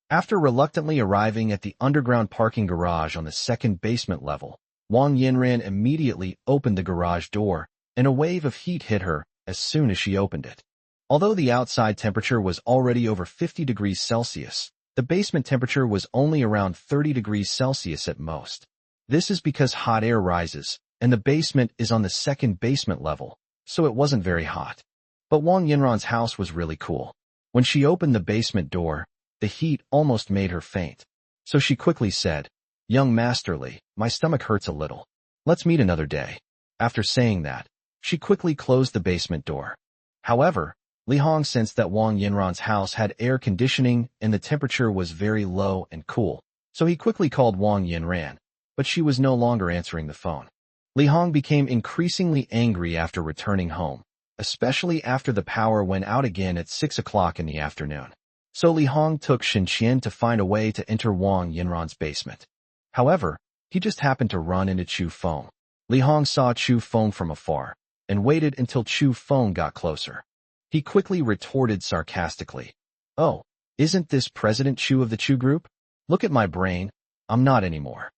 After reluctantly arriving at the underground parking garage on the second basement level, Wang Yinran immediately opened the garage door, and a wave of heat hit her as soon as she opened it. Although the outside temperature was already over 50 degrees Celsius, the basement temperature was only around 30 degrees Celsius at most. This is because hot air rises, and the basement is on the second basement level, so it wasn't very hot. But Wang Yinran's house was really cool. When she opened the basement door, the heat almost made her faint. So she quickly said, "Young Masterly, my stomach hurts a little. Let's meet another day." After saying that, she quickly closed the basement door. However, Li Hong sensed that Wang Yinran's house had air conditioning and the temperature was very low and cool, so he quickly called Wang Yinran, but she was no longer answering the phone. Li Hong became increasingly angry after returning home, especially after the power went out again at 6 o'clock in the afternoon. So Li Hong took Shen Qian to find a way to enter Wang Yinran's basement. However, he just happened to run into Chu Feng. Li Hong saw Chu Feng from afar, and waited until Chu Feng got closer. He quickly retorted sarcastically, "Oh, isn't this President Chu of the Chu Group? Look at my brain, I'm not anymore."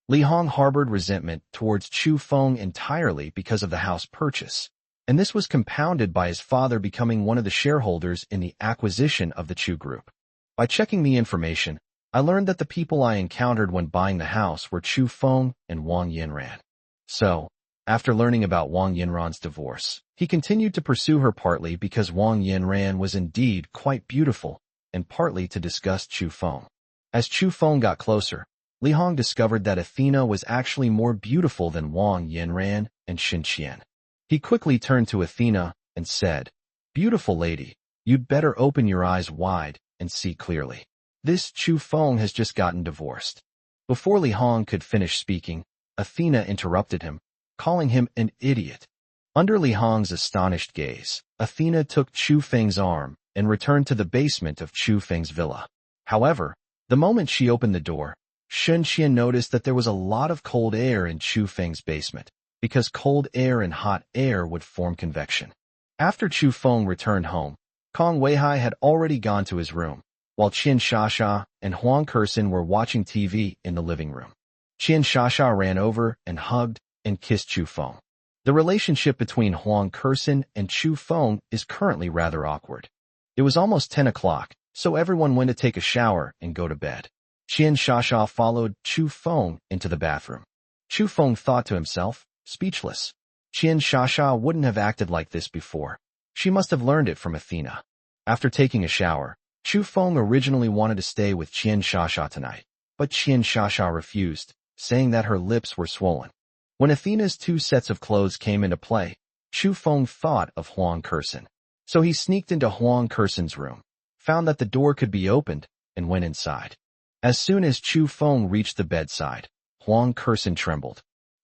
Li Hong harbored resentment towards Chu Feng entirely because of the house purchase, and this was compounded by his father becoming one of the shareholders in the acquisition of the Chu Group. By checking the information, I learned that the people I encountered when buying the house were Chu Feng and Wang Yinran. So, after learning about Wang Yinran's divorce, he continued to pursue her partly because Wang Yinran was indeed quite beautiful, and partly to disgust Chu Feng. As Chu Feng got closer, Li Hong discovered that Athena was actually more beautiful than Wang Yinran and Shen Qian. He quickly turned to Athena and said, "Beautiful lady, you'd better open your eyes wide and see clearly. This Chu Feng has just gotten divorced." Before Li Hong could finish speaking, Athena interrupted him, calling him an idiot. Under Li Hong's astonished gaze, Athena took Chu Feng's arm and returned to the basement of Chu Feng's villa. However, the moment she opened the door, Shen Qian noticed that there was a lot of cold air in Chu Feng's basement, because cold air and hot air would form convection. After Chu Feng returned home, Kong Weihai had already gone to his room, while Qian Shasha and Huang Kursin were watching TV in the living room. Qian Shasha ran over and hugged and kissed Chu Feng. The relationship between Huang Kursin and Chu Feng is currently rather awkward. It was almost 10 o'clock, so everyone went to take a shower and go to bed. Qian Shasha followed Chu Feng into the bathroom. Chu Feng thought to himself, speechless. Qian Shasha wouldn't have acted like this before. She must have learned it from Athena. After taking a shower, Chu Feng originally wanted to stay with Qian Shasha tonight, but Qian Shasha refused, saying that her lips were swollen. When Athena's 2 sets of clothes came into play, Chu Feng thought of Huang Kursen. So he sneaked into Huang Kursen's room, found that the door could be opened, and went inside. As soon as Chu Feng reached the bedside, Huang Kursen trembled.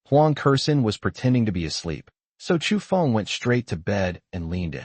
Huang Kursen was pretending to be asleep, so Chu Feng went straight to bed and leaned in.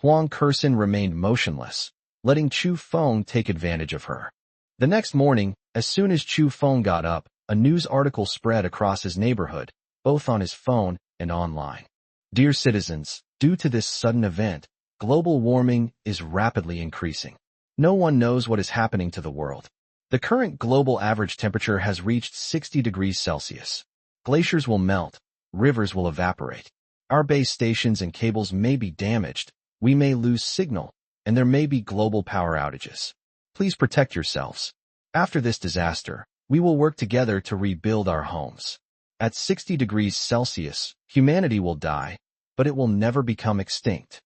Huang Kursen remained motionless, letting Chu Feng take advantage of her. The next morning, as soon as Chu Feng got up, a news article spread across his neighborhood, both on his phone and online. Dear citizens, due to this sudden event, global warming is rapidly increasing. No one knows what is happening to the world. The current global average temperature has reached 60 degrees Celsius. Glaciers will melt, rivers will evaporate. Our base stations and cables may be damaged, we may lose signal, and there may be global power outages. Please protect yourselves. After this disaster, we will work together to rebuild our homes. At 60 degrees Celsius, humanity will die, but it will never become extinct.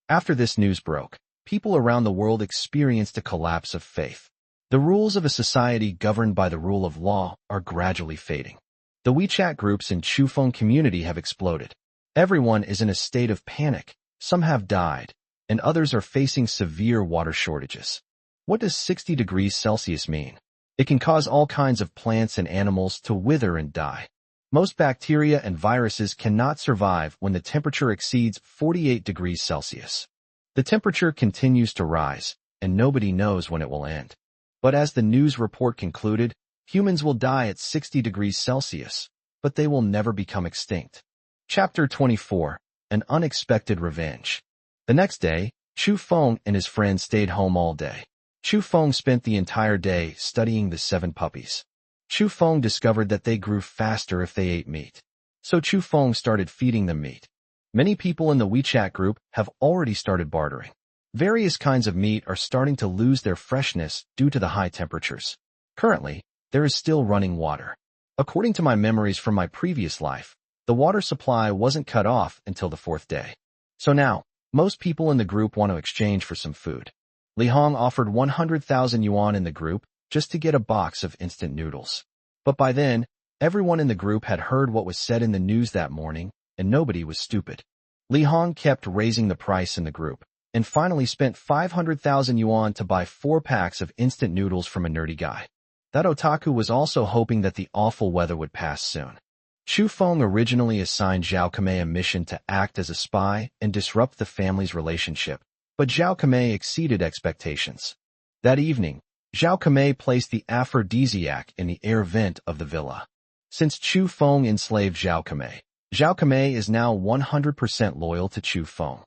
After this news broke, people around the world experienced a collapse of faith. The rules of a society governed by the rule of law are gradually fading. The WeChat groups in Chu Feng community have exploded. Everyone is in a state of panic, some have died, and others are facing severe water shortages. What does 60 degrees Celsius mean? It can cause all kinds of plants and animals to wither and die. Most bacteria and viruses cannot survive when the temperature exceeds 48 degrees Celsius. The temperature continues to rise, and nobody knows when it will end. But as the news report concluded, humans will die at 60 degrees Celsius, but they will never become extinct. Chapter 24. An Unexpected Revenge. The next day, Chu Feng and his friends stayed home all day. Chu Feng spent the entire day studying the 7 puppies. Chu Feng discovered that they grew faster if they ate meat. So Chu Feng started feeding them meat. Many people in the WeChat group have already started bartering. Various kinds of meat are starting to lose their freshness due to the high temperatures. Currently, there is still running water. According to my memories from my previous life, the water supply wasn't cut off until the 4th day. So now, most people in the group want to exchange for some food. Li Hong offered 100,000 yuan in the group just to get a box of instant noodles. But by then, everyone in the group had heard what was said in the news that morning, and nobody was stupid. Li Hong kept raising the price in the group, and finally spent 500,000 yuan to buy 4 packs of instant noodles from a nerdy guy. That otaku was also hoping that the awful weather would pass soon. Chu Feng originally assigned Zhao Kamei a mission to act as a spy and disrupt the family's relationship, but Zhao Kamei exceeded expectations. That evening, Zhao Kamei placed the aphrodisiac in the air vent of the villa. Since Chu Feng enslaved Zhao Kamei is now 100% loyal to Chu Feng.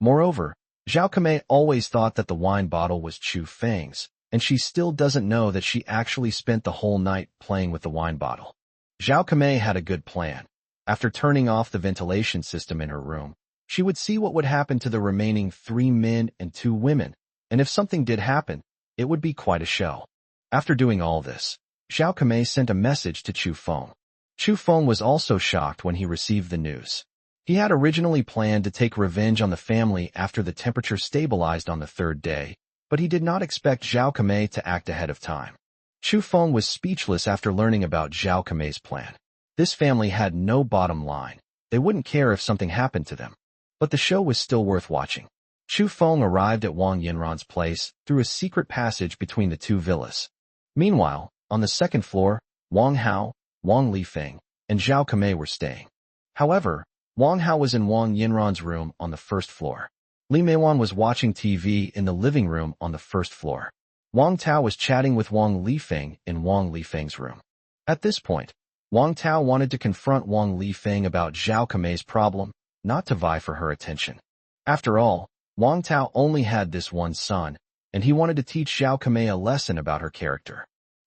Moreover, Zhao Kamei always thought that the wine bottle was Chu Feng's, and she still doesn't know that she actually spent the whole night playing with the wine bottle. Zhao Kamei had a good plan. After turning off the ventilation system in her room, she would see what would happen to the remaining 3 men and 2 women, and if something did happen, it would be quite a show. After doing all this, Zhao Kamei sent a message to Chu Feng. Chu Feng was also shocked when he received the news. He had originally planned to take revenge on the family after the temperature stabilized on the 3rd day, but he did not expect Zhao Kamei to act ahead of time. Chu Feng was speechless after learning about Zhao Kamei's plan. This family had no bottom line. They wouldn't care if something happened to them. But the show was still worth watching. Chu Feng arrived at Wang Yinran's place through a secret passage between the 2 villas. Meanwhile, on the 2nd floor, Wang Hao, Wang Lifeng, and Zhao Kamei were staying. However, Wang Hao was in Wang Yinran's room on the 1st floor. Li Meiwan was watching TV in the living room on the 1st floor. Wang Tao was chatting with Wang Lifeng in Wang Lifeng's room. At this point, Wang Tao wanted to confront Wang Lifeng about Zhao Kamei's problem, not to vie for her attention. After all, Wang Tao only had this one son, and he wanted to teach Zhao Kamei a lesson about her character.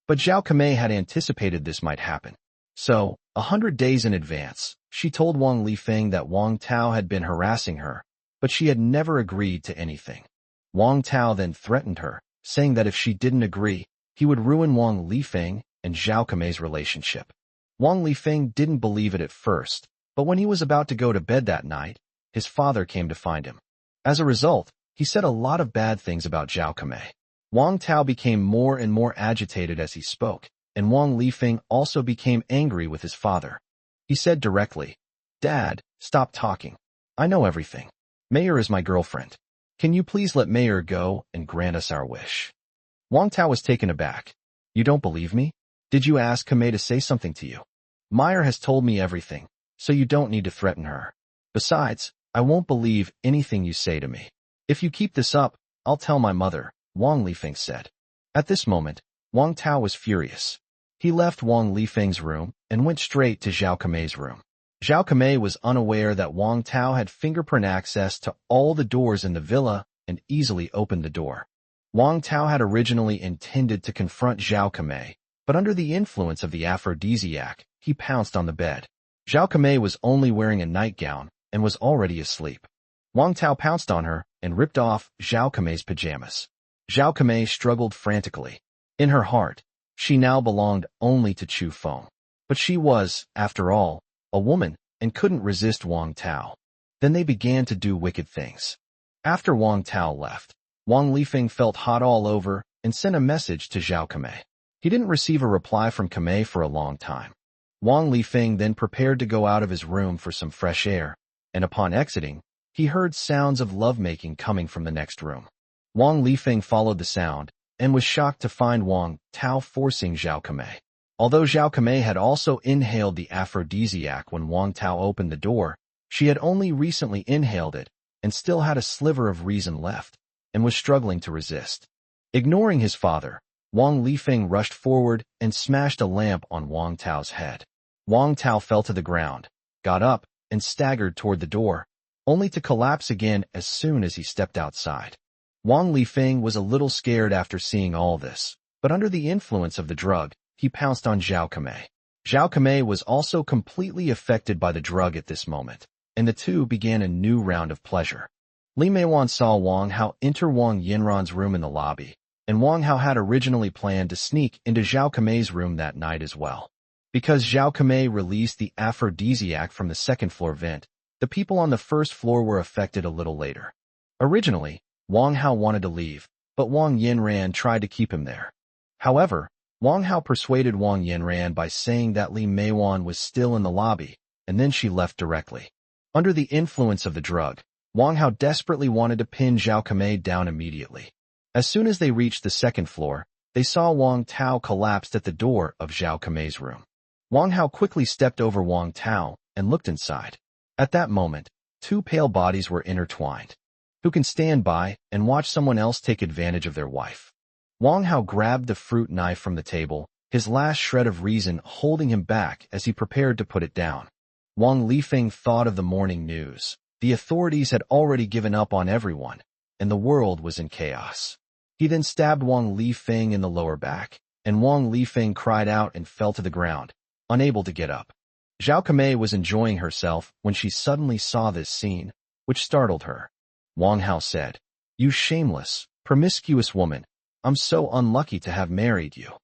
But Zhao Kamei had anticipated this might happen. So, 100 days in advance, she told Wang Lifeng that Wang Tao had been harassing her, but she had never agreed to anything. Wang Tao then threatened her, saying that if she didn't agree, he would ruin Wang Lifeng and Zhao Kamei's relationship. Wang Lifeng didn't believe it at first, but when he was about to go to bed that night, his father came to find him. As a result, he said a lot of bad things about Zhao Kamei. Wang Tao became more and more agitated as he spoke, and Wang Lifeng also became angry with his father. He said directly, "Dad, stop talking. I know everything. Mayor is my girlfriend. Can you please let Mayor go and grant us our wish?" Wang Tao was taken aback. "You don't believe me? Did you ask Kamei to say something to you? Mayor has told me everything, so you don't need to threaten her. Besides, I won't believe anything you say to me. If you keep this up, I'll tell my mother," Wang Lifeng said. At this moment, Wang Tao was furious. He left Wang Lifeng's room and went straight to Zhao Kamei's room. Zhao Kamei was unaware that Wang Tao had fingerprint access to all the doors in the villa and easily opened the door. Wang Tao had originally intended to confront Zhao Kamei, but under the influence of the aphrodisiac, he pounced on the bed. Zhao Kamei was only wearing a nightgown and was already asleep. Wang Tao pounced on her and ripped off Zhao Kamei's pajamas. Zhao Kamei struggled frantically. In her heart, she now belonged only to Chu Feng. But she was, after all, a woman and couldn't resist Wang Tao. Then they began to do wicked things. After Wang Tao left, Wang Lifeng felt hot all over and sent a message to Zhao Kamei. He didn't receive a reply from Kamei for a long time. Wang Lifeng then prepared to go out of his room for some fresh air, and upon exiting, he heard sounds of lovemaking coming from the next room. Wang Lifeng followed the sound and was shocked to find Wang Tao forcing Zhao Kamei. Although Zhao Kamei had also inhaled the aphrodisiac when Wang Tao opened the door, she had only recently inhaled it and still had a sliver of reason left, and was struggling to resist. Ignoring his father, Wang Lifeng rushed forward and smashed a lamp on Wang Tao's head. Wang Tao fell to the ground, got up, and staggered toward the door, only to collapse again as soon as he stepped outside. Wang Lifeng was a little scared after seeing all this, but under the influence of the drug, he pounced on Zhao Kamei. Zhao Kamei was also completely affected by the drug at this moment, and the two began a new round of pleasure. Li Meiwan saw Wang Hao enter Wang Yinran's room in the lobby, and Wang Hao had originally planned to sneak into Zhao Kamei's room that night as well. Because Zhao Kamei released the aphrodisiac from the second-floor vent, the people on the first floor were affected a little later. Originally, Wang Hao wanted to leave, but Wang Yinran tried to keep him there. However, Wang Hao persuaded Wang Yinran by saying that Li Meiwan was still in the lobby, and then she left directly. Under the influence of the drug, Wang Hao desperately wanted to pin Zhao Kamei down immediately. As soon as they reached the second floor, they saw Wang Tao collapsed at the door of Zhao Kamei's room. Wang Hao quickly stepped over Wang Tao and looked inside. At that moment, two pale bodies were intertwined. Who can stand by and watch someone else take advantage of their wife? Wang Hao grabbed the fruit knife from the table, his last shred of reason holding him back as he prepared to put it down. Wang Lifeng thought of the morning news. The authorities had already given up on everyone, and the world was in chaos. He then stabbed Wang Lifeng in the lower back, and Wang Lifeng cried out and fell to the ground, unable to get up. Zhao Kamei was enjoying herself when she suddenly saw this scene, which startled her. Wang Hao said, "You shameless, promiscuous woman, I'm so unlucky to have married you."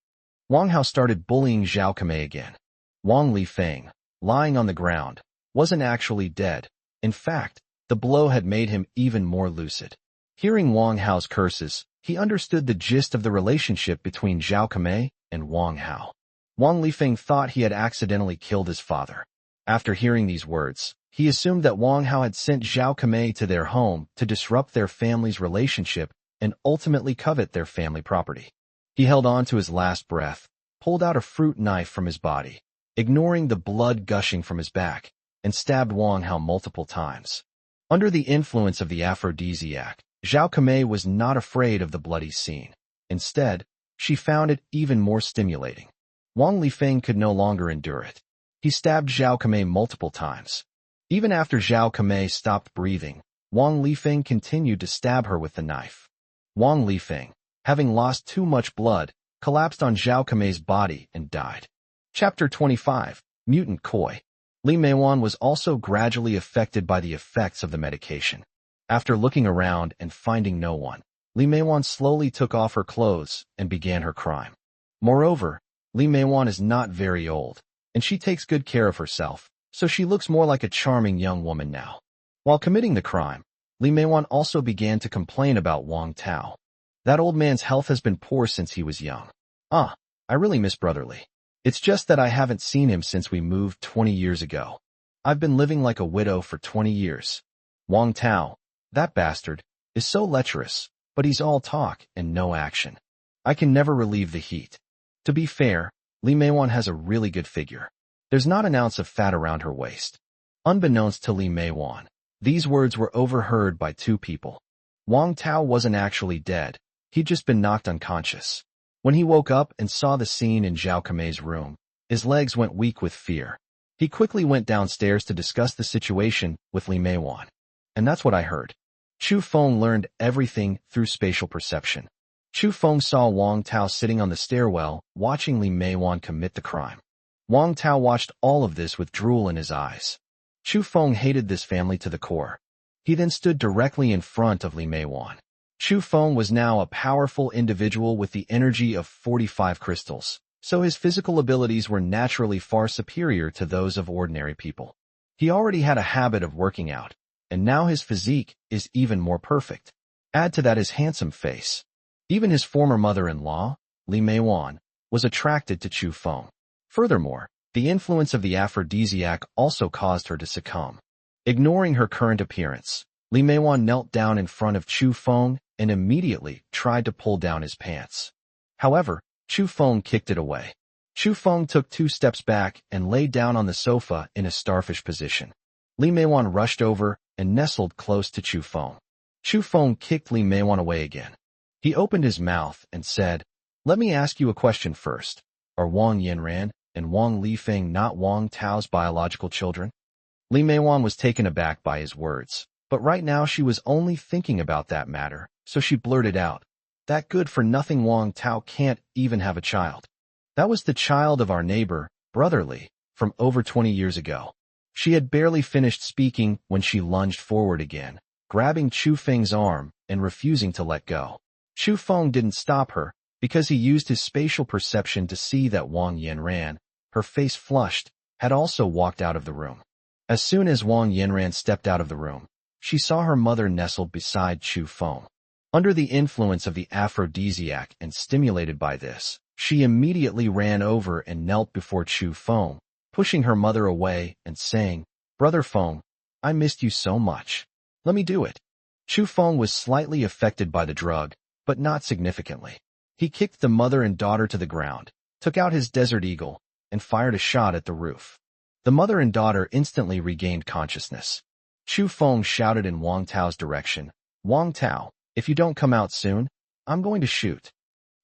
Wang Hao started bullying Zhao Kamei again. Wang Lifeng, lying on the ground, wasn't actually dead. In fact, the blow had made him even more lucid. Hearing Wang Hao's curses, he understood the gist of the relationship between Zhao Kamei and Wang Hao. Wang Lifeng thought he had accidentally killed his father. After hearing these words, he assumed that Wang Hao had sent Zhao Kamei to their home to disrupt their family's relationship and ultimately covet their family property. He held on to his last breath, pulled out a fruit knife from his body, ignoring the blood gushing from his back, and stabbed Wang Hao multiple times. Under the influence of the aphrodisiac, Zhao Kamei was not afraid of the bloody scene. Instead, she found it even more stimulating. Wang Lifeng could no longer endure it. He stabbed Zhao Kamei multiple times. Even after Zhao Kamei stopped breathing, Wang Lifeng continued to stab her with the knife. Wang Lifeng, having lost too much blood, collapsed on Zhao Kamei's body and died. Chapter 25, Mutant Koi. Li Meiwan was also gradually affected by the effects of the medication. After looking around and finding no one, Li Meiwan slowly took off her clothes and began her crime. Moreover, Li Meiwan is not very old, and she takes good care of herself, so she looks more like a charming young woman now. While committing the crime, Li Meiwan also began to complain about Wang Hao. That old man's health has been poor since he was young. I really miss Brother Li. It's just that I haven't seen him since we moved 20 years ago. I've been living like a widow for 20 years. Wang Hao, that bastard, is so lecherous, but he's all talk and no action. I can never relieve the heat. To be fair, Li Meiwan has a really good figure. There's not an ounce of fat around her waist. Unbeknownst to Li Meiwan, these words were overheard by two people. Wang Hao wasn't actually dead. He'd just been knocked unconscious. When he woke up and saw the scene in Zhao Kamei's room, his legs went weak with fear. He quickly went downstairs to discuss the situation with Li Meiwan. And that's what I heard. Chu Feng learned everything through spatial perception. Chu Feng saw Wang Hao sitting on the stairwell, watching Li Meiwan commit the crime. Wang Hao watched all of this with drool in his eyes. Chu Feng hated this family to the core. He then stood directly in front of Li Meiwan. Chu Feng was now a powerful individual with the energy of 45 crystals, so his physical abilities were naturally far superior to those of ordinary people. He already had a habit of working out, and now his physique is even more perfect. Add to that his handsome face. Even his former mother-in-law, Li Meiwan, was attracted to Chu Feng. Furthermore, the influence of the aphrodisiac also caused her to succumb. Ignoring her current appearance, Li Meiwan knelt down in front of Chu Feng and immediately tried to pull down his pants. However, Chu Feng kicked it away. Chu Feng took 2 steps back and lay down on the sofa in a starfish position. Li Meiwan rushed over and nestled close to Chu Feng. Chu Feng kicked Li Meiwan away again. He opened his mouth and said, "Let me ask you a question first. Are Wang Yanran and Wang Lifeng not Wang Tao's biological children?" Li Meiwan was taken aback by his words, but right now she was only thinking about that matter, so she blurted out, "That good-for-nothing Wang Tao can't even have a child. That was the child of our neighbor, Brother Li, from over 20 years ago." She had barely finished speaking when she lunged forward again, grabbing Chu Feng's arm and refusing to let go. Chu Feng didn't stop her, because he used his spatial perception to see that Wang Yanran, her face flushed, had also walked out of the room. As soon as Wang Yanran stepped out of the room, she saw her mother nestled beside Chu Feng. Under the influence of the aphrodisiac and stimulated by this, she immediately ran over and knelt before Chu Feng, pushing her mother away and saying, "Brother Feng, I missed you so much. Let me do it." Chu Feng was slightly affected by the drug, but not significantly. He kicked the mother and daughter to the ground, took out his Desert Eagle, and fired a shot at the roof. The mother and daughter instantly regained consciousness. Chu Feng shouted in Wang Tao's direction, "Wang Tao, if you don't come out soon, I'm going to shoot."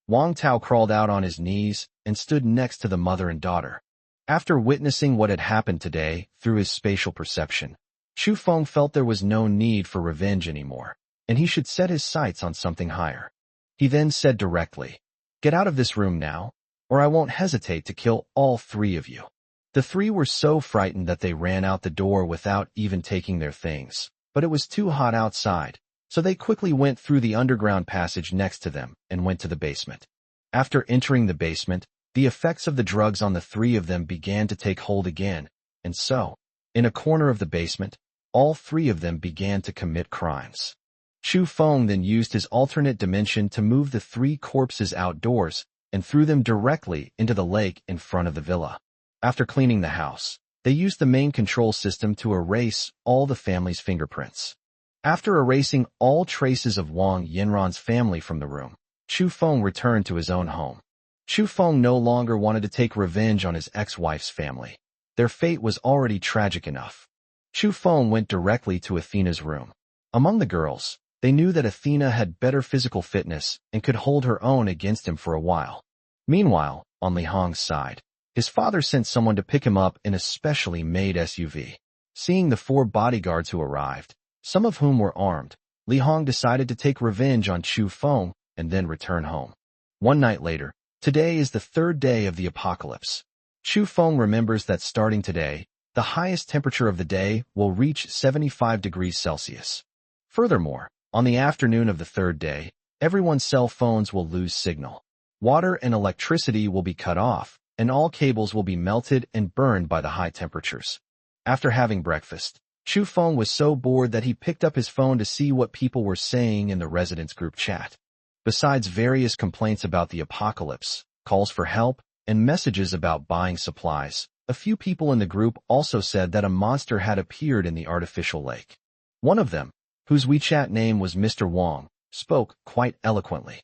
Wang Tao crawled out on his knees and stood next to the mother and daughter. After witnessing what had happened today through his spatial perception, Chu Feng felt there was no need for revenge anymore, and he should set his sights on something higher. He then said directly, "Get out of this room now, or I won't hesitate to kill all 3 of you." The 3 were so frightened that they ran out the door without even taking their things, but it was too hot outside, so they quickly went through the underground passage next to them and went to the basement. After entering the basement, the effects of the drugs on the 3 of them began to take hold again, and so, in a corner of the basement, all 3 of them began to commit crimes. Chu Feng then used his alternate dimension to move the 3 corpses outdoors and threw them directly into the lake in front of the villa. After cleaning the house, they used the main control system to erase all the family's fingerprints. After erasing all traces of Wang Yanran's family from the room, Chu Feng returned to his own home. Chu Feng no longer wanted to take revenge on his ex-wife's family. Their fate was already tragic enough. Chu Feng went directly to Athena's room. Among the girls, they knew that Athena had better physical fitness and could hold her own against him for a while. Meanwhile, on Li Hong's side, his father sent someone to pick him up in a specially made SUV. Seeing the 4 bodyguards who arrived, some of whom were armed, Li Hong decided to take revenge on Chu Feng and then return home. One night later, today is the 3rd day of the apocalypse. Chu Feng remembers that starting today, the highest temperature of the day will reach 75 degrees Celsius. Furthermore, on the afternoon of the 3rd day, everyone's cell phones will lose signal. Water and electricity will be cut off, and all cables will be melted and burned by the high temperatures. After having breakfast, Chu Feng was so bored that he picked up his phone to see what people were saying in the residents' group chat. Besides various complaints about the apocalypse, calls for help, and messages about buying supplies, a few people in the group also said that a monster had appeared in the artificial lake. One of them, whose WeChat name was Mr. Wang, spoke quite eloquently.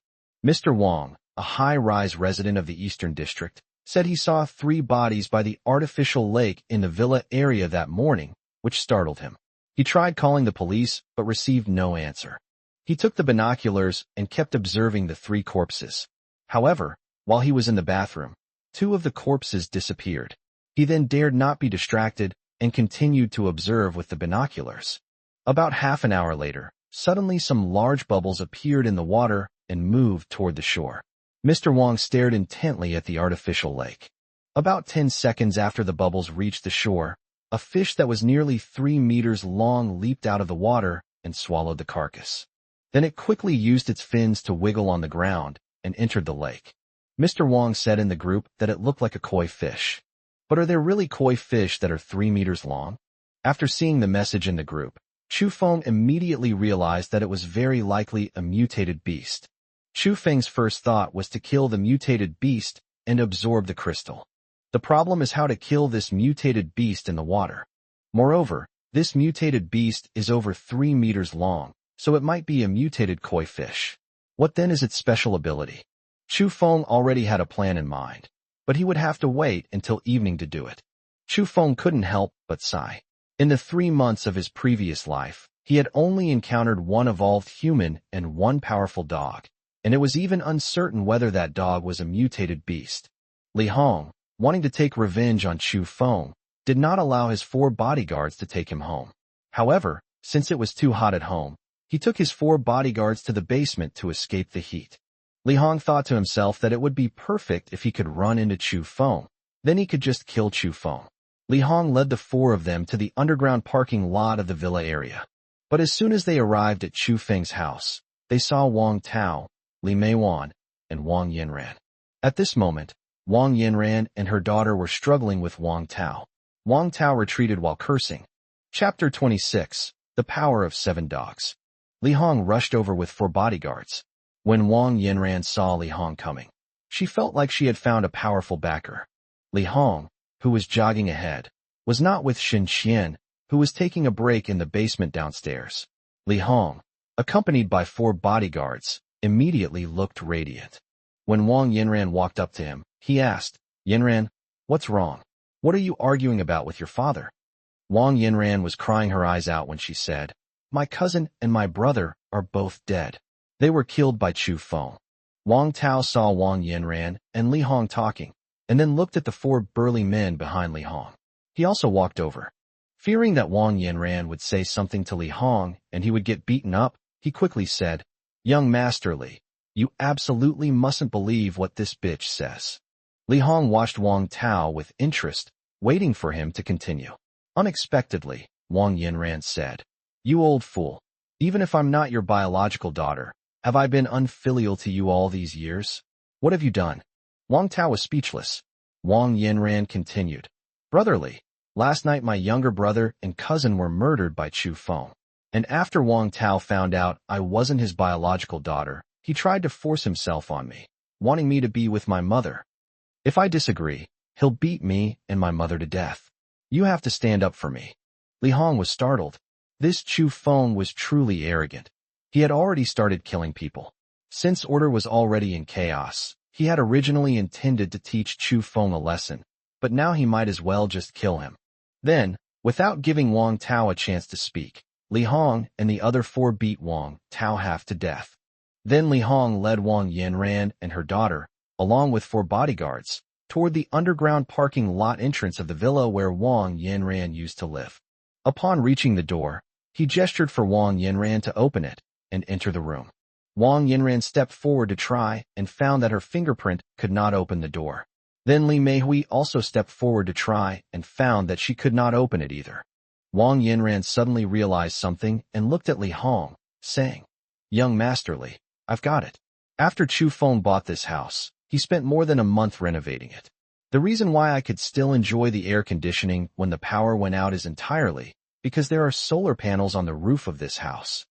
Mr. Wang, a high-rise resident of the Eastern District, said he saw 3 bodies by the artificial lake in the villa area that morning, which startled him. He tried calling the police, but received no answer. He took the binoculars and kept observing the 3 corpses. However, while he was in the bathroom, 2 of the corpses disappeared. He then dared not be distracted and continued to observe with the binoculars. About half an hour later, suddenly some large bubbles appeared in the water and moved toward the shore. Mr. Wang stared intently at the artificial lake. About 10 seconds after the bubbles reached the shore, a fish that was nearly 3 meters long leaped out of the water and swallowed the carcass. Then it quickly used its fins to wiggle on the ground and entered the lake. Mr. Wang said in the group that it looked like a koi fish. But are there really koi fish that are 3 meters long? After seeing the message in the group, Chu Feng immediately realized that it was very likely a mutated beast. Chu Feng's first thought was to kill the mutated beast and absorb the crystal. The problem is how to kill this mutated beast in the water. Moreover, this mutated beast is over 3 meters long, so it might be a mutated koi fish. What then is its special ability? Chu Feng already had a plan in mind, but he would have to wait until evening to do it. Chu Feng couldn't help but sigh. In the 3 months of his previous life, he had only encountered 1 evolved human and 1 powerful dog, and it was even uncertain whether that dog was a mutated beast. Li Hong, wanting to take revenge on Chu Feng, did not allow his 4 bodyguards to take him home. However, since it was too hot at home, he took his 4 bodyguards to the basement to escape the heat. Li Hong thought to himself that it would be perfect if he could run into Chu Feng. Then he could just kill Chu Feng. Li Hong led the 4 of them to the underground parking lot of the villa area. But as soon as they arrived at Chu Feng's house, they saw Wang Tao, Li Meiwan, and Wang Yanran. At this moment, Wang Yanran and her daughter were struggling with Wang Tao. Wang Tao retreated while cursing. Chapter 26, The Power of 7 Dogs. Li Hong rushed over with 4 bodyguards. When Wang Yanran saw Li Hong coming, she felt like she had found a powerful backer. Li Hong, who was jogging ahead, was not with Shen Xian, who was taking a break in the basement downstairs. Li Hong, accompanied by 4 bodyguards, immediately looked radiant. When Wang Yanran walked up to him, he asked, "Yanran, what's wrong? What are you arguing about with your father?" Wang Yanran was crying her eyes out when she said, "My cousin and my brother are both dead. They were killed by Chu Feng." Wang Tao saw Wang Yanran and Li Hong talking, and then looked at the 4 burly men behind Li Hong. He also walked over. Fearing that Wang Yanran would say something to Li Hong and he would get beaten up, he quickly said, "Young Master Li, you absolutely mustn't believe what this bitch says." Li Hong watched Wang Tao with interest, waiting for him to continue. Unexpectedly, Wang Yanran said, "You old fool. Even if I'm not your biological daughter, have I been unfilial to you all these years? What have you done?" Wang Tao was speechless. Wang Yanran continued, "Brotherly, last night my younger brother and cousin were murdered by Chu Feng. And after Wang Tao found out I wasn't his biological daughter, he tried to force himself on me, wanting me to be with my mother. If I disagree, he'll beat me and my mother to death. You have to stand up for me." Li Hong was startled. This Chu Feng was truly arrogant. He had already started killing people. Since order was already in chaos, he had originally intended to teach Chu Feng a lesson, but now he might as well just kill him. Then, without giving Wang Tao a chance to speak, Li Hong and the other 4 beat Wang Tao half to death. Then Li Hong led Wang Yanran and her daughter, along with 4 bodyguards, toward the underground parking lot entrance of the villa where Wang Yanran used to live. Upon reaching the door, he gestured for Wang Yanran to open it and enter the room. Wang Yanran stepped forward to try and found that her fingerprint could not open the door. Then Li Meihui also stepped forward to try and found that she could not open it either. Wang Yanran suddenly realized something and looked at Li Hong, saying, "Young Master Li, I've got it. After Chu Feng bought this house, He spent more than a month renovating it. The reason why I could still enjoy the air conditioning when the power went out is entirely because there are solar panels on the roof of this house.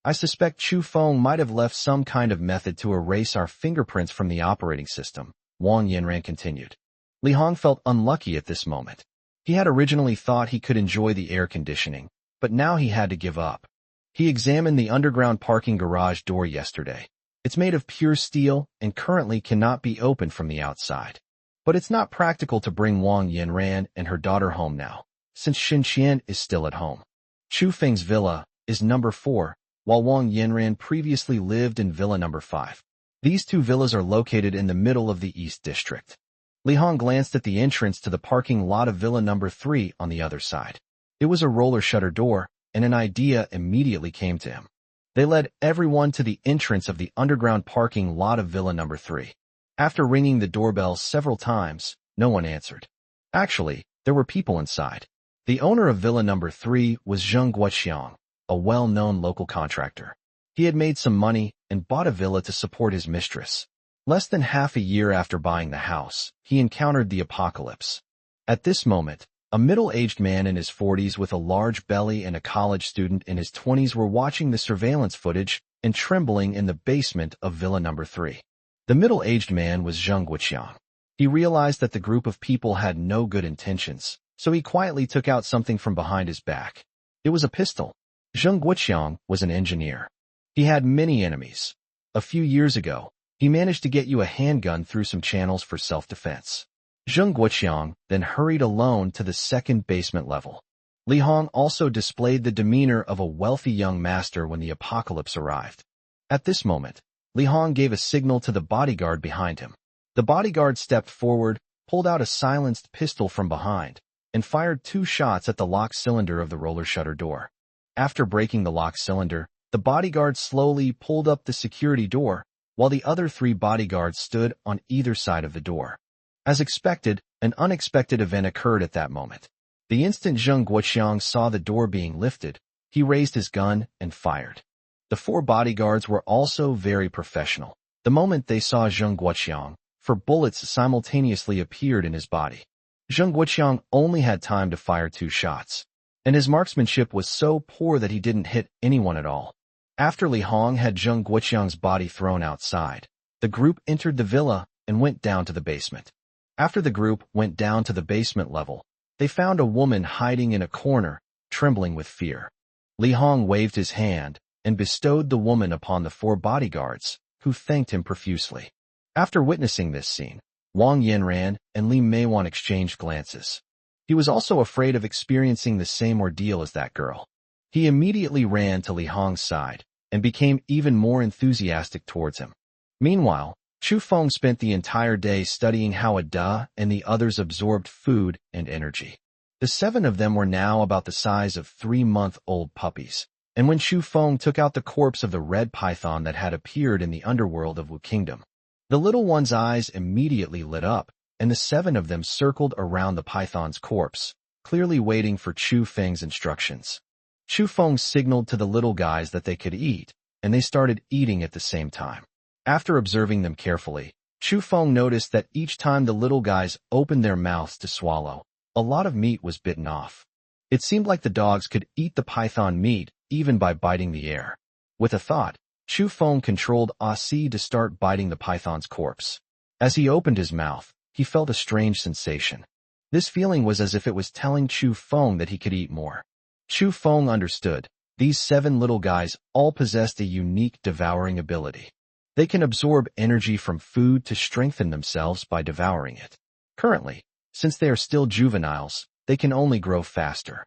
I suspect Chu Feng might have left some kind of method to erase our fingerprints from the operating system, Wang Yanran continued. Li Hong felt unlucky at this moment. He had originally thought he could enjoy the air conditioning, but now he had to give up. He examined the underground parking garage door yesterday. It's made of pure steel and currently cannot be opened from the outside. But it's not practical to bring Wang Yanran and her daughter home now, since Xin Qian is still at home. Chu Feng's villa is number 4, while Wang Yanran previously lived in villa number 5. These two villas are located in the middle of the East District. Li Hong glanced at the entrance to the parking lot of villa number 3 on the other side. It was a roller shutter door, and an idea immediately came to him. They led everyone to the entrance of the underground parking lot of villa number 3. After ringing the doorbell several times, no one answered. Actually, there were people inside. The owner of villa number 3 was Zheng Guoxiang, a well-known local contractor. He had made some money and bought a villa to support his mistress. Less than half a year after buying the house, he encountered the apocalypse. At this moment, a middle-aged man in his 40s with a large belly and a college student in his 20s were watching the surveillance footage and trembling in the basement of villa number 3. The middle-aged man was Zheng Guoxiang. He realized that the group of people had no good intentions, so he quietly took out something from behind his back. It was a pistol. Zheng Guoxiang was an engineer. He had many enemies. A few years ago, he managed to get you a handgun through some channels for self-defense. Zheng Guoxiang then hurried alone to the second basement level. Li Hong also displayed the demeanor of a wealthy young master when the apocalypse arrived. At this moment, Li Hong gave a signal to the bodyguard behind him. The bodyguard stepped forward, pulled out a silenced pistol from behind, and fired 2 shots at the lock cylinder of the roller shutter door. After breaking the lock cylinder, the bodyguard slowly pulled up the security door, while the other 3 bodyguards stood on either side of the door. As expected, an unexpected event occurred at that moment. The instant Zheng Guoxiang saw the door being lifted, he raised his gun and fired. The 4 bodyguards were also very professional. The moment they saw Zheng Guoxiang, 4 bullets simultaneously appeared in his body. Zheng Guoxiang only had time to fire 2 shots, and his marksmanship was so poor that he didn't hit anyone at all. After Li Hong had Zheng Guoxiang's body thrown outside, the group entered the villa and went down to the basement. After the group went down to the basement level, they found a woman hiding in a corner, trembling with fear. Li Hong waved his hand and bestowed the woman upon the 4 bodyguards, who thanked him profusely. After witnessing this scene, Wang Yanran and Li Meiwan exchanged glances. He was also afraid of experiencing the same ordeal as that girl. He immediately ran to Li Hong's side and became even more enthusiastic towards him. Meanwhile, Chu Feng spent the entire day studying how Ada and the others absorbed food and energy. The 7 of them were now about the size of 3-month-old puppies, and when Chu Feng took out the corpse of the red python that had appeared in the underworld of Wu Kingdom, the little one's eyes immediately lit up, and the 7 of them circled around the python's corpse, clearly waiting for Chu Feng's instructions. Chu Feng signaled to the little guys that they could eat, and they started eating at the same time. After observing them carefully, Chu Feng noticed that each time the little guys opened their mouths to swallow, a lot of meat was bitten off. It seemed like the dogs could eat the python meat even by biting the air. With a thought, Chu Feng controlled Asi to start biting the python's corpse. As he opened his mouth, he felt a strange sensation. This feeling was as if it was telling Chu Feng that he could eat more. Chu Feng understood. These 7 little guys all possessed a unique devouring ability. They can absorb energy from food to strengthen themselves by devouring it. Currently, since they are still juveniles, they can only grow faster.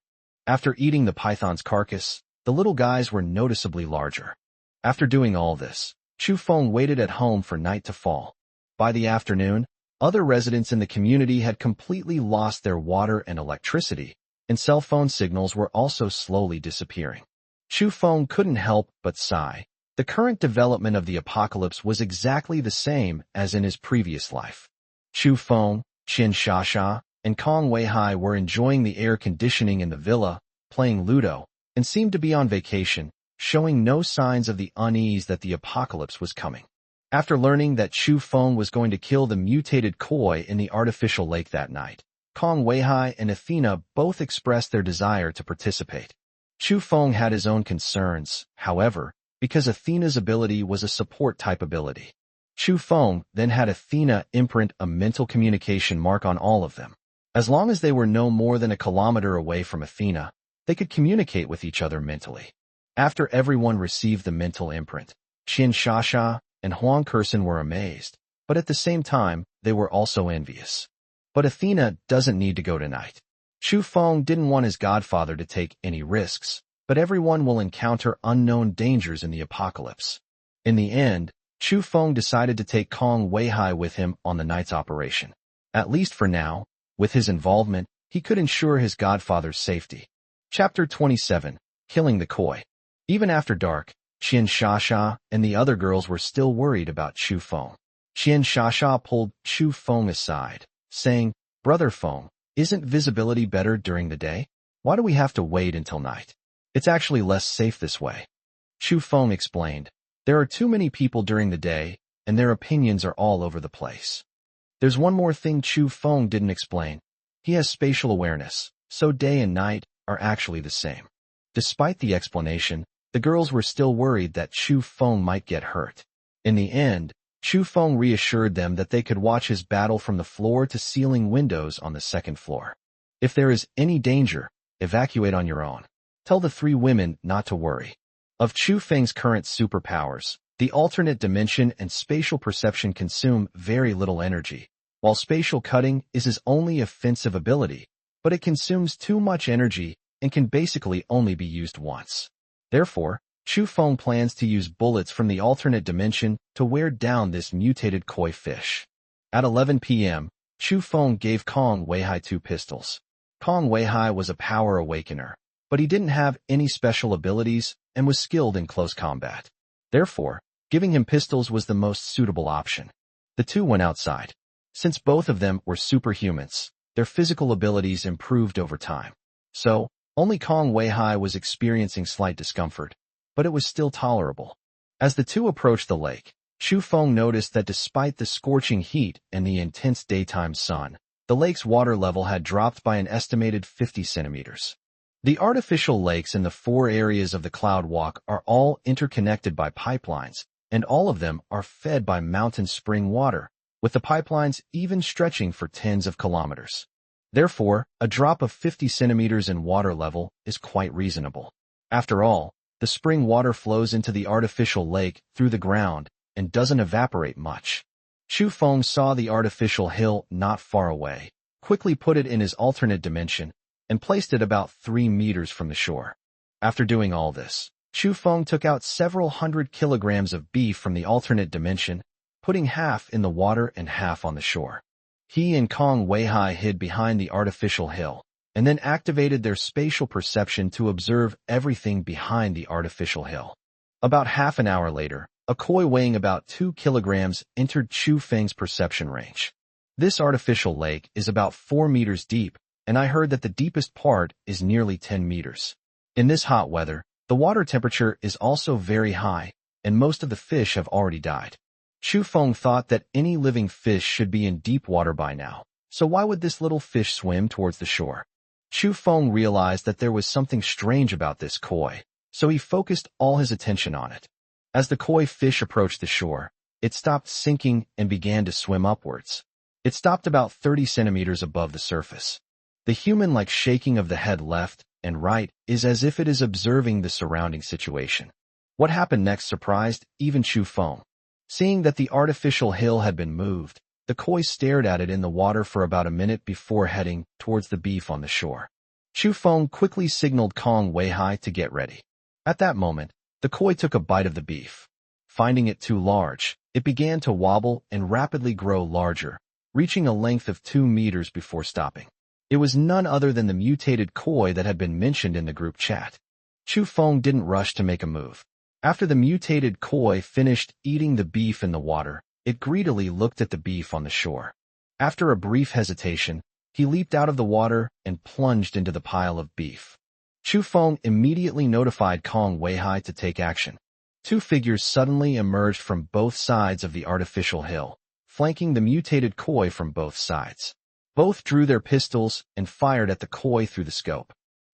After eating the python's carcass, the little guys were noticeably larger. After doing all this, Chu Feng waited at home for night to fall. By the afternoon, other residents in the community had completely lost their water and electricity, and cell phone signals were also slowly disappearing. Chu Feng couldn't help but sigh. The current development of the apocalypse was exactly the same as in his previous life. Chu Feng, Qian Shasha, and Kong Weihai were enjoying the air conditioning in the villa, playing Ludo, and seemed to be on vacation, showing no signs of the unease that the apocalypse was coming. After learning that Chu Feng was going to kill the mutated koi in the artificial lake that night, Kong Weihai and Athena both expressed their desire to participate. Chu Feng had his own concerns, however, because Athena's ability was a support-type ability. Chu Feng then had Athena imprint a mental communication mark on all of them. As long as they were no more than a kilometer away from Athena, they could communicate with each other mentally. After everyone received the mental imprint, Qin Shasha and Huang Kersen were amazed, but at the same time, they were also envious. But Athena doesn't need to go tonight. Chu Feng didn't want his godfather to take any risks, but everyone will encounter unknown dangers in the apocalypse. In the end, Chu Feng decided to take Kong Weihai with him on the night's operation. At least for now, with his involvement, he could ensure his godfather's safety. Chapter 27, Killing the Koi. Even after dark, Qin Shasha and the other girls were still worried about Chu Feng. Qin Shasha pulled Chu Feng aside, saying, "Brother Feng, isn't visibility better during the day? Why do we have to wait until night? It's actually less safe this way." Chu Feng explained, "There are too many people during the day, and their opinions are all over the place." There's one more thing Chu Feng didn't explain. He has spatial awareness, so day and night are actually the same. Despite the explanation, the girls were still worried that Chu Feng might get hurt. In the end, Chu Feng reassured them that they could watch his battle from the floor-to-ceiling windows on the second floor. If there is any danger, evacuate on your own. Tell the three women not to worry. Of Chu Feng's current superpowers, the alternate dimension and spatial perception consume very little energy, while spatial cutting is his only offensive ability, but it consumes too much energy and can basically only be used once. Therefore, Chu Feng plans to use bullets from the alternate dimension to wear down this mutated koi fish. At 11 p.m., Chu Feng gave Kong Weihai 2 pistols. Kong Weihai was a power awakener, but he didn't have any special abilities and was skilled in close combat. Therefore, giving him pistols was the most suitable option. The two went outside. Since both of them were superhumans, their physical abilities improved over time. So, only Kong Weihai was experiencing slight discomfort, but it was still tolerable. As the two approached the lake, Chu Feng noticed that despite the scorching heat and the intense daytime sun, the lake's water level had dropped by an estimated 50 centimeters. The artificial lakes in the 4 areas of the Cloud Walk are all interconnected by pipelines, and all of them are fed by mountain spring water, with the pipelines even stretching for tens of kilometers. Therefore, a drop of 50 centimeters in water level is quite reasonable. After all, the spring water flows into the artificial lake through the ground and doesn't evaporate much. Chu Feng saw the artificial hill not far away, quickly put it in his alternate dimension, and placed it about 3 meters from the shore. After doing all this, Chu Feng took out several hundred kilograms of beef from the alternate dimension, putting half in the water and half on the shore. He and Kong Weihai hid behind the artificial hill, and then activated their spatial perception to observe everything behind the artificial hill. About half an hour later, a koi weighing about 2 kilograms entered Chu Feng's perception range. This artificial lake is about 4 meters deep, and I heard that the deepest part is nearly 10 meters. In this hot weather, the water temperature is also very high, and most of the fish have already died. Chu Feng thought that any living fish should be in deep water by now, so why would this little fish swim towards the shore? Chu Feng realized that there was something strange about this koi, so he focused all his attention on it. As the koi fish approached the shore, it stopped sinking and began to swim upwards. It stopped about 30 centimeters above the surface. The human-like shaking of the head left and right is as if it is observing the surrounding situation. What happened next surprised even Chu Feng. Seeing that the artificial hill had been moved, the koi stared at it in the water for about a minute before heading towards the beef on the shore. Chu Feng quickly signaled Kong Weihai to get ready. At that moment, the koi took a bite of the beef. Finding it too large, it began to wobble and rapidly grow larger, reaching a length of 2 meters before stopping. It was none other than the mutated koi that had been mentioned in the group chat. Chu Feng didn't rush to make a move. After the mutated koi finished eating the beef in the water, it greedily looked at the beef on the shore. After a brief hesitation, he leaped out of the water and plunged into the pile of beef. Chu Feng immediately notified Kong Weihai to take action. Two figures suddenly emerged from both sides of the artificial hill, flanking the mutated koi from both sides. Both drew their pistols and fired at the koi through the scope.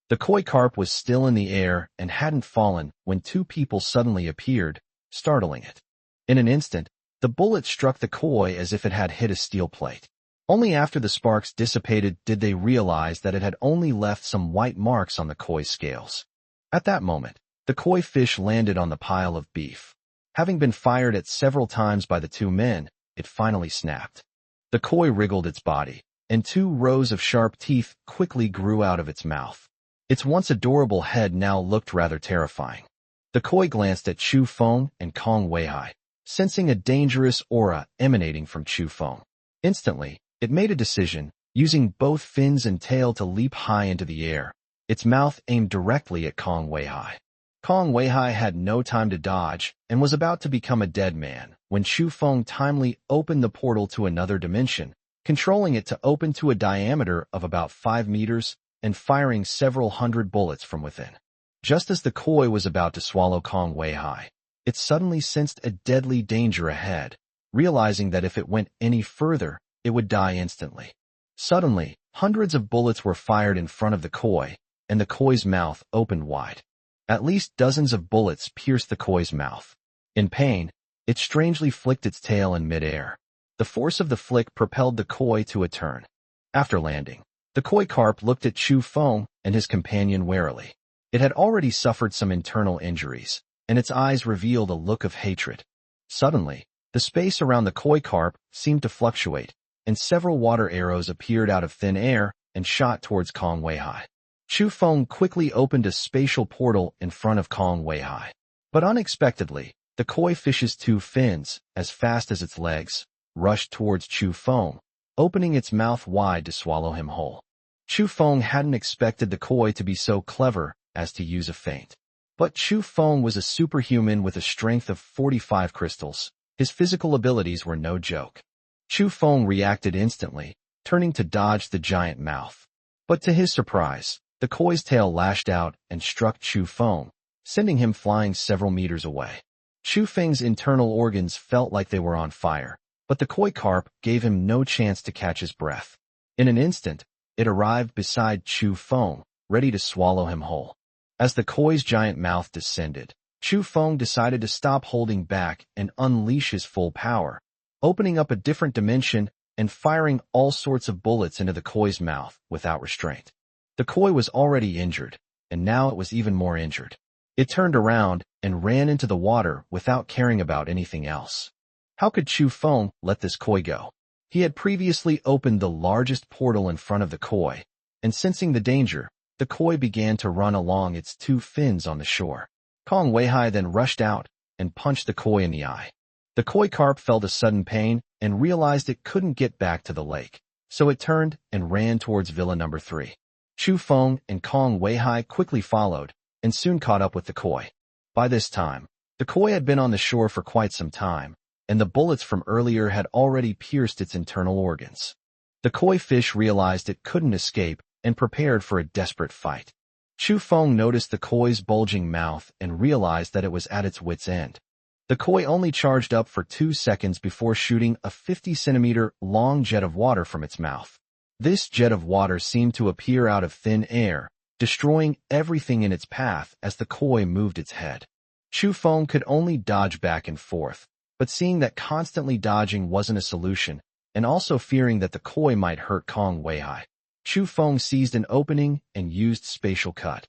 The koi carp was still in the air and hadn't fallen when two people suddenly appeared, startling it. In an instant, the bullet struck the koi as if it had hit a steel plate. Only after the sparks dissipated did they realize that it had only left some white marks on the koi's scales. At that moment, the koi fish landed on the pile of beef. Having been fired at several times by the two men, it finally snapped. The koi wriggled its body, and 2 rows of sharp teeth quickly grew out of its mouth. Its once adorable head now looked rather terrifying. The koi glanced at Chu Feng and Kong Weihai, sensing a dangerous aura emanating from Chu Feng. Instantly, it made a decision, using both fins and tail to leap high into the air, its mouth aimed directly at Kong Weihai. Kong Weihai had no time to dodge and was about to become a dead man when Chu Feng timely opened the portal to another dimension, controlling it to open to a diameter of about 5 meters and firing several hundred bullets from within. Just as the koi was about to swallow Kong Weihai, it suddenly sensed a deadly danger ahead, realizing that if it went any further, it would die instantly. Suddenly, hundreds of bullets were fired in front of the koi, and the koi's mouth opened wide. At least dozens of bullets pierced the koi's mouth. In pain, it strangely flicked its tail in midair. The force of the flick propelled the koi to a turn. After landing, the koi carp looked at Chu Feng and his companion warily. It had already suffered some internal injuries, and its eyes revealed a look of hatred. Suddenly, the space around the koi carp seemed to fluctuate, and several water arrows appeared out of thin air and shot towards Kong Weihai. Chu Feng quickly opened a spatial portal in front of Kong Weihai. But unexpectedly, the koi fish's 2 fins, as fast as its legs, rushed towards Chu Feng, opening its mouth wide to swallow him whole. Chu Feng hadn't expected the koi to be so clever as to use a feint. But Chu Feng was a superhuman with a strength of 45 crystals. His physical abilities were no joke. Chu Feng reacted instantly, turning to dodge the giant mouth. But to his surprise, the koi's tail lashed out and struck Chu Feng, sending him flying several meters away. Chu Feng's internal organs felt like they were on fire, but the koi carp gave him no chance to catch his breath. In an instant, it arrived beside Chu Feng, ready to swallow him whole. As the koi's giant mouth descended, Chu Feng decided to stop holding back and unleash his full power, opening up a different dimension and firing all sorts of bullets into the koi's mouth without restraint. The koi was already injured, and now it was even more injured. It turned around and ran into the water without caring about anything else. How could Chu Feng let this koi go? He had previously opened the largest portal in front of the koi, and sensing the danger, the koi began to run along its 2 fins on the shore. Kong Weihai then rushed out and punched the koi in the eye. The koi carp felt a sudden pain and realized it couldn't get back to the lake, so it turned and ran towards Villa number 3. Chu Feng and Kong Weihai quickly followed and soon caught up with the koi. By this time, the koi had been on the shore for quite some time, and the bullets from earlier had already pierced its internal organs. The koi fish realized it couldn't escape and prepared for a desperate fight. Chu Feng noticed the koi's bulging mouth and realized that it was at its wit's end. The koi only charged up for 2 seconds before shooting a 50-centimeter long jet of water from its mouth. This jet of water seemed to appear out of thin air, destroying everything in its path as the koi moved its head. Chu Feng could only dodge back and forth, but seeing that constantly dodging wasn't a solution, and also fearing that the koi might hurt Kong Weihai, Chu Feng seized an opening and used spatial cut.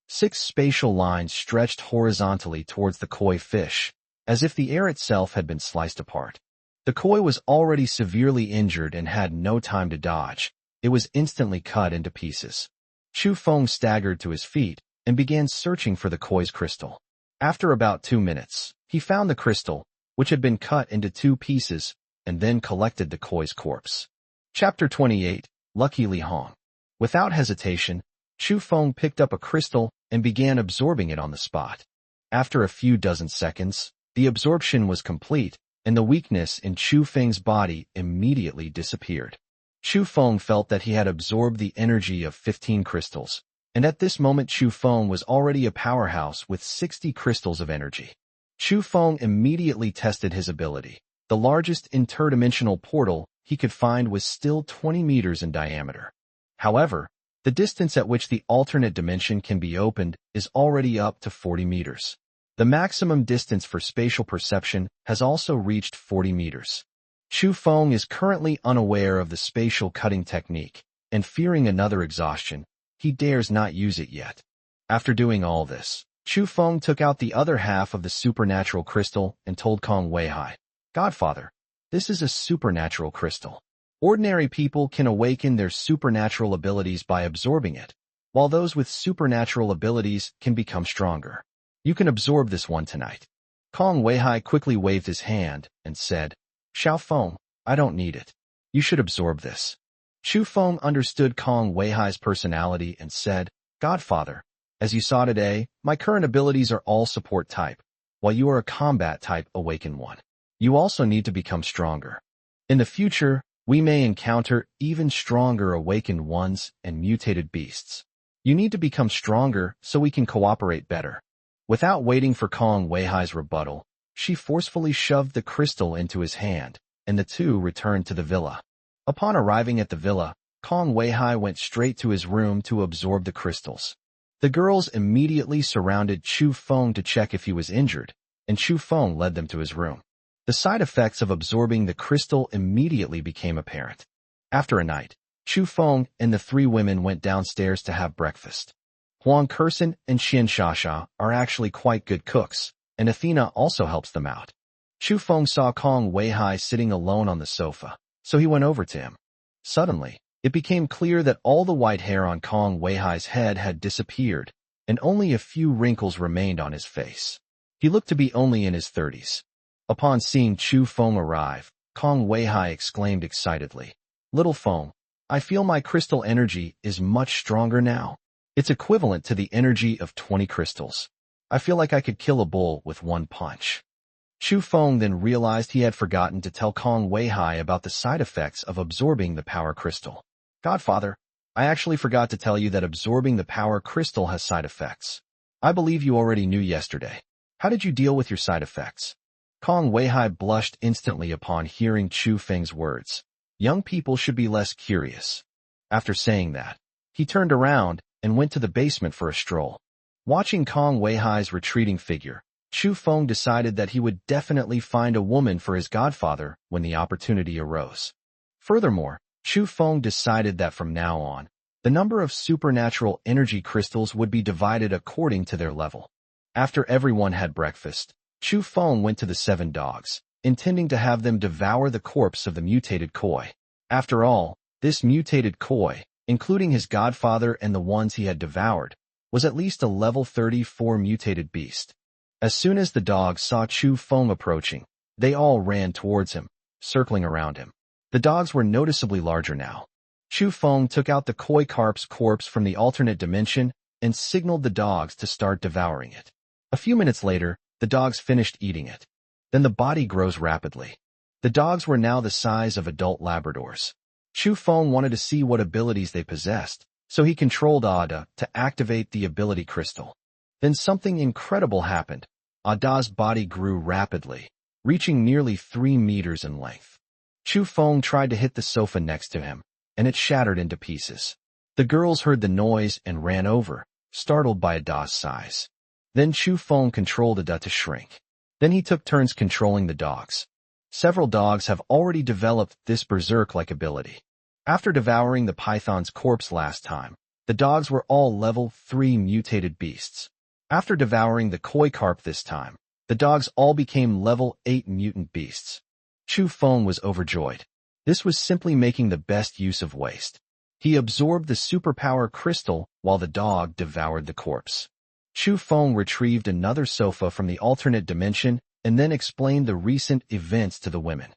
6 spatial lines stretched horizontally towards the koi fish, as if the air itself had been sliced apart. The koi was already severely injured and had no time to dodge. It was instantly cut into pieces. Chu Feng staggered to his feet and began searching for the koi's crystal. After about 2 minutes, he found the crystal, which had been cut into 2 pieces, and then collected the koi's corpse. Chapter 28, Lucky Li Hong. Without hesitation, Chu Feng picked up a crystal and began absorbing it on the spot. After a few dozen seconds, the absorption was complete, and the weakness in Chu Feng's body immediately disappeared. Chu Feng felt that he had absorbed the energy of 15 crystals, and at this moment Chu Feng was already a powerhouse with 60 crystals of energy. Chu Feng immediately tested his ability. The largest interdimensional portal he could find was still 20 meters in diameter. However, the distance at which the alternate dimension can be opened is already up to 40 meters. The maximum distance for spatial perception has also reached 40 meters. Chu Feng is currently unaware of the spatial cutting technique, and fearing another exhaustion, he dares not use it yet. After doing all this, Chu Feng took out the other half of the supernatural crystal and told Kong Weihai, "Godfather, this is a supernatural crystal. Ordinary people can awaken their supernatural abilities by absorbing it, while those with supernatural abilities can become stronger. You can absorb this one tonight." Kong Weihai quickly waved his hand and said, "Xiao Feng, I don't need it. You should absorb this." Chu Feng understood Kong Weihai's personality and said, "Godfather, as you saw today, my current abilities are all support type, while you are a combat type awakened one. You also need to become stronger. In the future, we may encounter even stronger awakened ones and mutated beasts. You need to become stronger so we can cooperate better." Without waiting for Kong Weihai's rebuttal, she forcefully shoved the crystal into his hand, and the two returned to the villa. Upon arriving at the villa, Kong Weihai went straight to his room to absorb the crystals. The girls immediately surrounded Chu Feng to check if he was injured, and Chu Feng led them to his room. The side effects of absorbing the crystal immediately became apparent. After a night, Chu Feng and the three women went downstairs to have breakfast. Huang Kersen and Xian Shasha are actually quite good cooks, and Athena also helps them out. Chu Feng saw Kong Weihai sitting alone on the sofa, so he went over to him. Suddenly, it became clear that all the white hair on Kong Weihai's head had disappeared, and only a few wrinkles remained on his face. He looked to be only in his 30s. Upon seeing Chu Feng arrive, Kong Weihai exclaimed excitedly, "Little Feng, I feel my crystal energy is much stronger now. It's equivalent to the energy of 20 crystals. I feel like I could kill a bull with one punch." Chu Feng then realized he had forgotten to tell Kong Weihai about the side effects of absorbing the power crystal. "Godfather, I actually forgot to tell you that absorbing the power crystal has side effects. I believe you already knew yesterday. How did you deal with your side effects?" Kong Weihai blushed instantly upon hearing Chu Feng's words. Young people should be less curious. After saying that, he turned around and went to the basement for a stroll. Watching Kong Weihai's retreating figure, Chu Feng decided that he would definitely find a woman for his godfather when the opportunity arose. Furthermore, Chu Feng decided that from now on, the number of supernatural energy crystals would be divided according to their level. After everyone had breakfast, Chu Feng went to the 7 dogs, intending to have them devour the corpse of the mutated koi. After all, this mutated koi, including his godfather and the ones he had devoured, was at least a level 34 mutated beast. As soon as the dogs saw Chu Feng approaching, they all ran towards him, circling around him. The dogs were noticeably larger now. Chu Feng took out the koi carp's corpse from the alternate dimension and signaled the dogs to start devouring it. A few minutes later, the dogs finished eating it. Then the body grows rapidly. The dogs were now the size of adult Labradors. Chu Feng wanted to see what abilities they possessed, so he controlled Ada to activate the ability crystal. Then something incredible happened. Ada's body grew rapidly, reaching nearly 3 meters in length. Chu Feng tried to hit the sofa next to him, and it shattered into pieces. The girls heard the noise and ran over, startled by Ada's size. Then Chu Feng controlled Ada to shrink. Then he took turns controlling the dogs. Several dogs have already developed this berserk-like ability. After devouring the python's corpse last time, the dogs were all level 3 mutated beasts. After devouring the koi carp this time, the dogs all became level 8 mutant beasts. Chu Feng was overjoyed. This was simply making the best use of waste. He absorbed the superpower crystal while the dog devoured the corpse. Chu Feng retrieved another sofa from the alternate dimension and then explained the recent events to the women.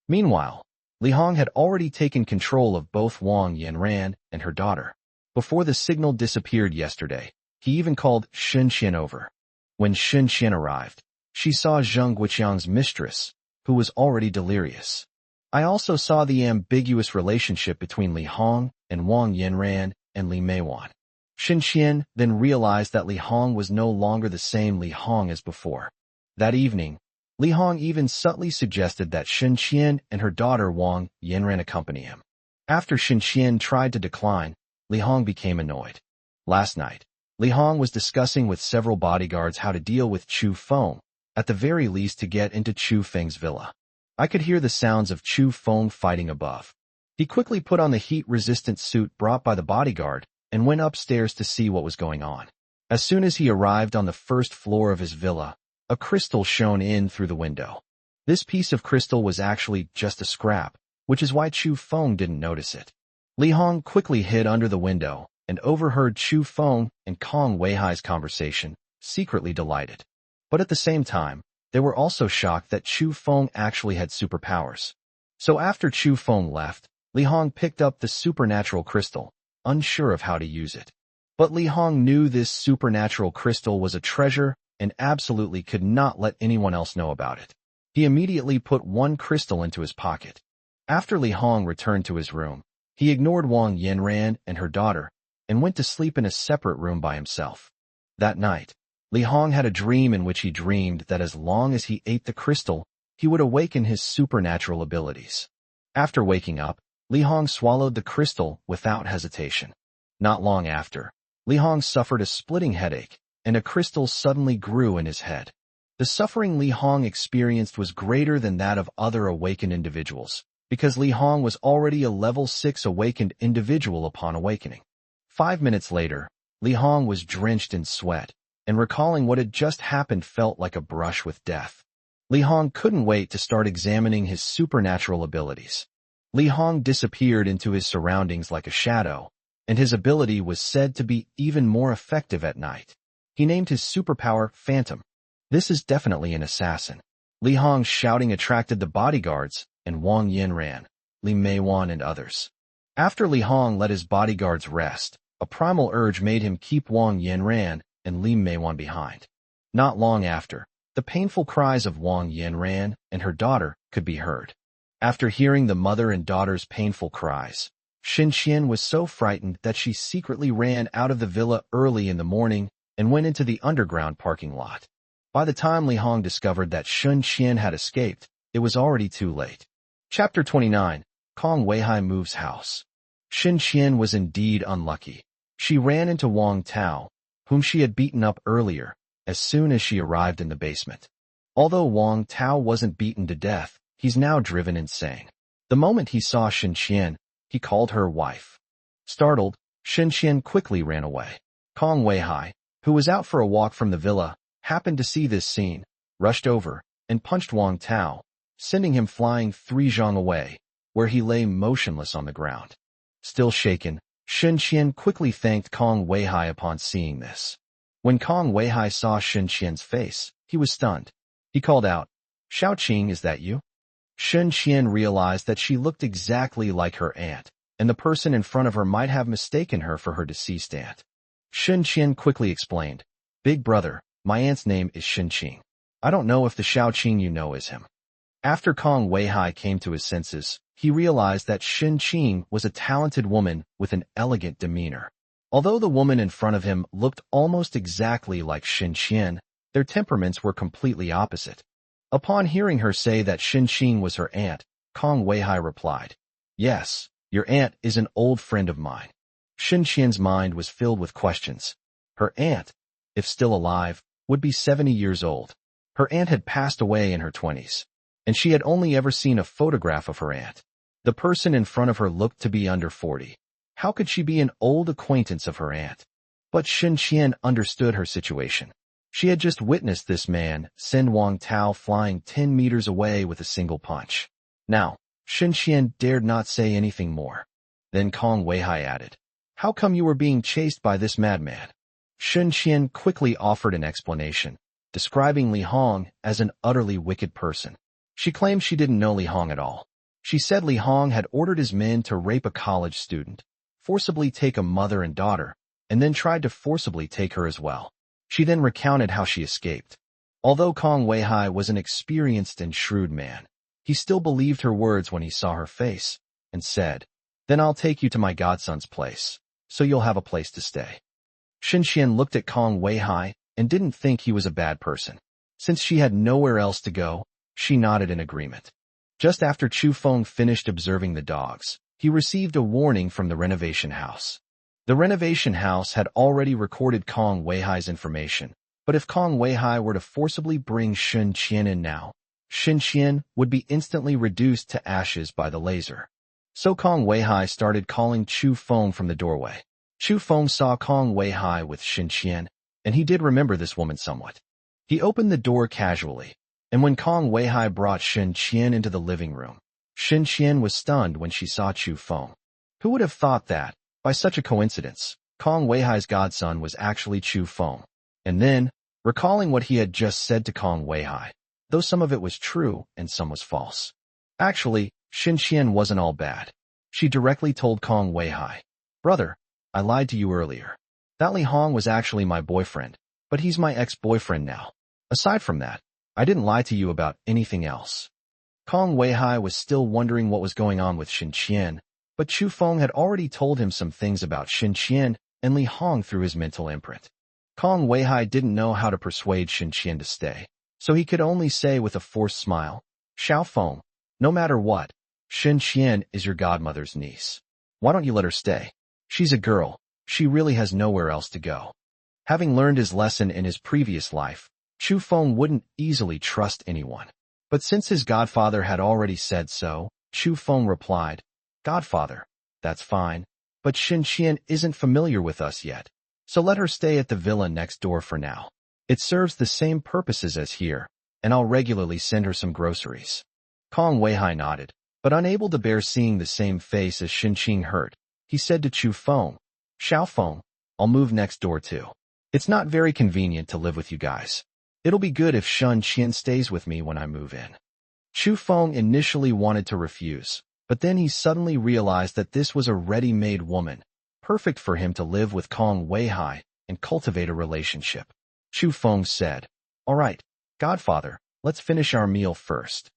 Meanwhile, Li Hong had already taken control of both Wang Yanran and her daughter. Before the signal disappeared yesterday, he even called Shen Xian over. When Shen Xian arrived, she saw Zheng Guiqiang's mistress, who was already delirious. I also saw the ambiguous relationship between Li Hong and Wang Yanran and Li Meiwan. Shen Xian then realized that Li Hong was no longer the same Li Hong as before. That evening, Li Hong even subtly suggested that Shen Qian and her daughter Wang Yanran accompany him. After Shen Qian tried to decline, Li Hong became annoyed. Last night, Li Hong was discussing with several bodyguards how to deal with Chu Feng, at the very least to get into Chu Feng's villa. I could hear the sounds of Chu Feng fighting above. He quickly put on the heat-resistant suit brought by the bodyguard and went upstairs to see what was going on. As soon as he arrived on the first floor of his villa, a crystal shone in through the window. This piece of crystal was actually just a scrap, which is why Chu Feng didn't notice it. Li Hong quickly hid under the window and overheard Chu Feng and Kong Weihai's conversation, secretly delighted. But at the same time, they were also shocked that Chu Feng actually had superpowers. So after Chu Feng left, Li Hong picked up the supernatural crystal, unsure of how to use it. But Li Hong knew this supernatural crystal was a treasure and absolutely could not let anyone else know about it. He immediately put one crystal into his pocket. After Li Hong returned to his room, he ignored Wang Yanran and her daughter and went to sleep in a separate room by himself. That night, Li Hong had a dream in which he dreamed that as long as he ate the crystal, he would awaken his supernatural abilities. After waking up, Li Hong swallowed the crystal without hesitation. Not long after, Li Hong suffered a splitting headache, and a crystal suddenly grew in his head. The suffering Li Hong experienced was greater than that of other awakened individuals, because Li Hong was already a level 6 awakened individual upon awakening. 5 minutes later, Li Hong was drenched in sweat, and recalling what had just happened felt like a brush with death. Li Hong couldn't wait to start examining his supernatural abilities. Li Hong disappeared into his surroundings like a shadow, and his ability was said to be even more effective at night. He named his superpower Phantom. This is definitely an assassin. Li Hong's shouting attracted the bodyguards, and Wang Yanran, Li Meiwan and others. After Li Hong let his bodyguards rest, a primal urge made him keep Wang Yanran and Li Meiwan behind. Not long after, the painful cries of Wang Yanran and her daughter could be heard. After hearing the mother and daughter's painful cries, Shen Qian was so frightened that she secretly ran out of the villa early in the morning and went into the underground parking lot. By the time Li Hong discovered that Shen Qian had escaped, it was already too late. Chapter 29. Kong Weihai Moves House. Shen Qian was indeed unlucky. She ran into Wang Tao, whom she had beaten up earlier, as soon as she arrived in the basement. Although Wang Tao wasn't beaten to death, he's now driven insane. The moment he saw Shen Qian, he called her wife. Startled, Shen Qian quickly ran away. Kong Weihai, who was out for a walk from the villa, happened to see this scene, rushed over, and punched Wang Tao, sending him flying 3 zhang away, where he lay motionless on the ground. Still shaken, Shen Qian quickly thanked Kong Weihai upon seeing this. When Kong Weihai saw Shen Qian's face, he was stunned. He called out, "Xiao Qing, is that you?" Shen Qian realized that she looked exactly like her aunt, and the person in front of her might have mistaken her for her deceased aunt. Shen Qian quickly explained, "Big brother, my aunt's name is Shen Qing. I don't know if the Xiao Qing you know is him." After Kong Weihai came to his senses, he realized that Shen Qing was a talented woman with an elegant demeanor. Although the woman in front of him looked almost exactly like Shen Qian, their temperaments were completely opposite. Upon hearing her say that Shen Qing was her aunt, Kong Weihai replied, "Yes, your aunt is an old friend of mine." Shen Qian's mind was filled with questions. Her aunt, if still alive, would be 70 years old. Her aunt had passed away in her 20s, and she had only ever seen a photograph of her aunt. The person in front of her looked to be under 40. How could she be an old acquaintance of her aunt? But Shen Qian understood her situation. She had just witnessed this man send Wang Tao flying 10 meters away with a single punch. Now, Shen Qian dared not say anything more. Then Kong Weihai added, "How come you were being chased by this madman?" Shen Qian quickly offered an explanation, describing Li Hong as an utterly wicked person. She claimed she didn't know Li Hong at all. She said Li Hong had ordered his men to rape a college student, forcibly take a mother and daughter, and then tried to forcibly take her as well. She then recounted how she escaped. Although Kong Weihai was an experienced and shrewd man, he still believed her words when he saw her face, and said, "Then I'll take you to my godson's place, so you'll have a place to stay." Shen Qian looked at Kong Weihai and didn't think he was a bad person. Since she had nowhere else to go, she nodded in agreement. Just after Chu Feng finished observing the dogs, he received a warning from the renovation house. The renovation house had already recorded Kong Weihai's information, but if Kong Weihai were to forcibly bring Shen Qian in now, Shen Qian would be instantly reduced to ashes by the laser. So Kong Weihai started calling Chu Feng from the doorway. Chu Feng saw Kong Weihai with Shen Qian, and he did remember this woman somewhat. He opened the door casually, and when Kong Weihai brought Shen Qian into the living room, Shen Qian was stunned when she saw Chu Feng. Who would have thought that, by such a coincidence, Kong Weihai's godson was actually Chu Feng? And then, recalling what he had just said to Kong Weihai, though some of it was true and some was false. Actually, Shen Qian wasn't all bad. She directly told Kong Weihai, "Brother, I lied to you earlier. That Li Hong was actually my boyfriend, but he's my ex-boyfriend now. Aside from that, I didn't lie to you about anything else." Kong Weihai was still wondering what was going on with Shen Qian, but Chu Feng had already told him some things about Shen Qian and Li Hong through his mental imprint. Kong Weihai didn't know how to persuade Shen Qian to stay, so he could only say with a forced smile, "Xiao Feng, no matter what, Shen Qian is your godmother's niece. Why don't you let her stay? She's a girl. She really has nowhere else to go." Having learned his lesson in his previous life, Chu Feng wouldn't easily trust anyone. But since his godfather had already said so, Chu Feng replied, "Godfather, that's fine, but Shen Qian isn't familiar with us yet, so let her stay at the villa next door for now. It serves the same purposes as here, and I'll regularly send her some groceries." Kong Weihai nodded, but unable to bear seeing the same face as Shen Qian hurt, he said to Chu Feng, "Xiao Feng, I'll move next door too. It's not very convenient to live with you guys. It'll be good if Shen Qian stays with me when I move in." Chu Feng initially wanted to refuse, but then he suddenly realized that this was a ready-made woman, perfect for him to live with Kong Weihai and cultivate a relationship. Chu Feng said, "All right, Godfather, let's finish our meal first."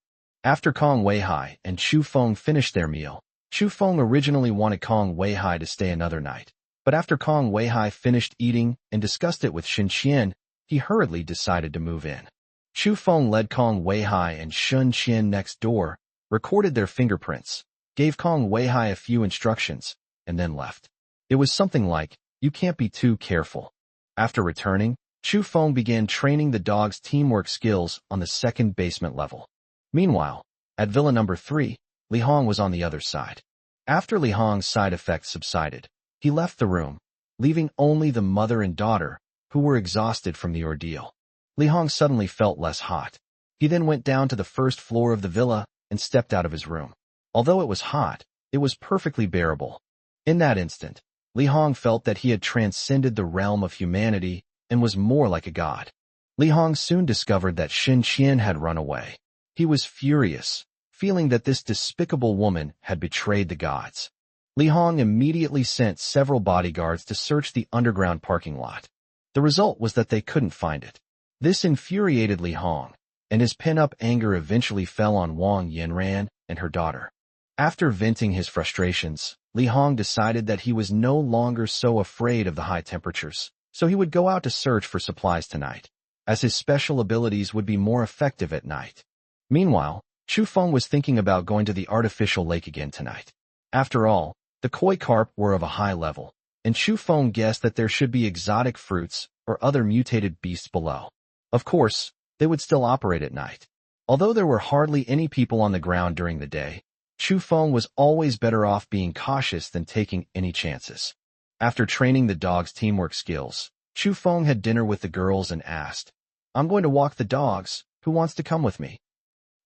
After Kong Weihai and Chu Feng finished their meal, Chu Feng originally wanted Kong Weihai to stay another night, but after Kong Weihai finished eating and discussed it with Shen Qian, he hurriedly decided to move in. Chu Feng led Kong Weihai and Shen Qian next door, recorded their fingerprints, gave Kong Weihai a few instructions, and then left. It was something like, "You can't be too careful." After returning, Chu Feng began training the dogs' teamwork skills on the second basement level. Meanwhile, at Villa number 3, Li Hong was on the other side. After Li Hong's side effects subsided, he left the room, leaving only the mother and daughter, who were exhausted from the ordeal. Li Hong suddenly felt less hot. He then went down to the first floor of the villa and stepped out of his room. Although it was hot, it was perfectly bearable. In that instant, Li Hong felt that he had transcended the realm of humanity and was more like a god. Li Hong soon discovered that Shen Qian had run away. He was furious, feeling that this despicable woman had betrayed the gods. Li Hong immediately sent several bodyguards to search the underground parking lot. The result was that they couldn't find it. This infuriated Li Hong, and his pent-up anger eventually fell on Wang Yanran and her daughter. After venting his frustrations, Li Hong decided that he was no longer so afraid of the high temperatures, so he would go out to search for supplies tonight, as his special abilities would be more effective at night. Meanwhile, Chu Feng was thinking about going to the artificial lake again tonight. After all, the koi carp were of a high level, and Chu Feng guessed that there should be exotic fruits or other mutated beasts below. Of course, they would still operate at night. Although there were hardly any people on the ground during the day, Chu Feng was always better off being cautious than taking any chances. After training the dogs' teamwork skills, Chu Feng had dinner with the girls and asked, "I'm going to walk the dogs, who wants to come with me?"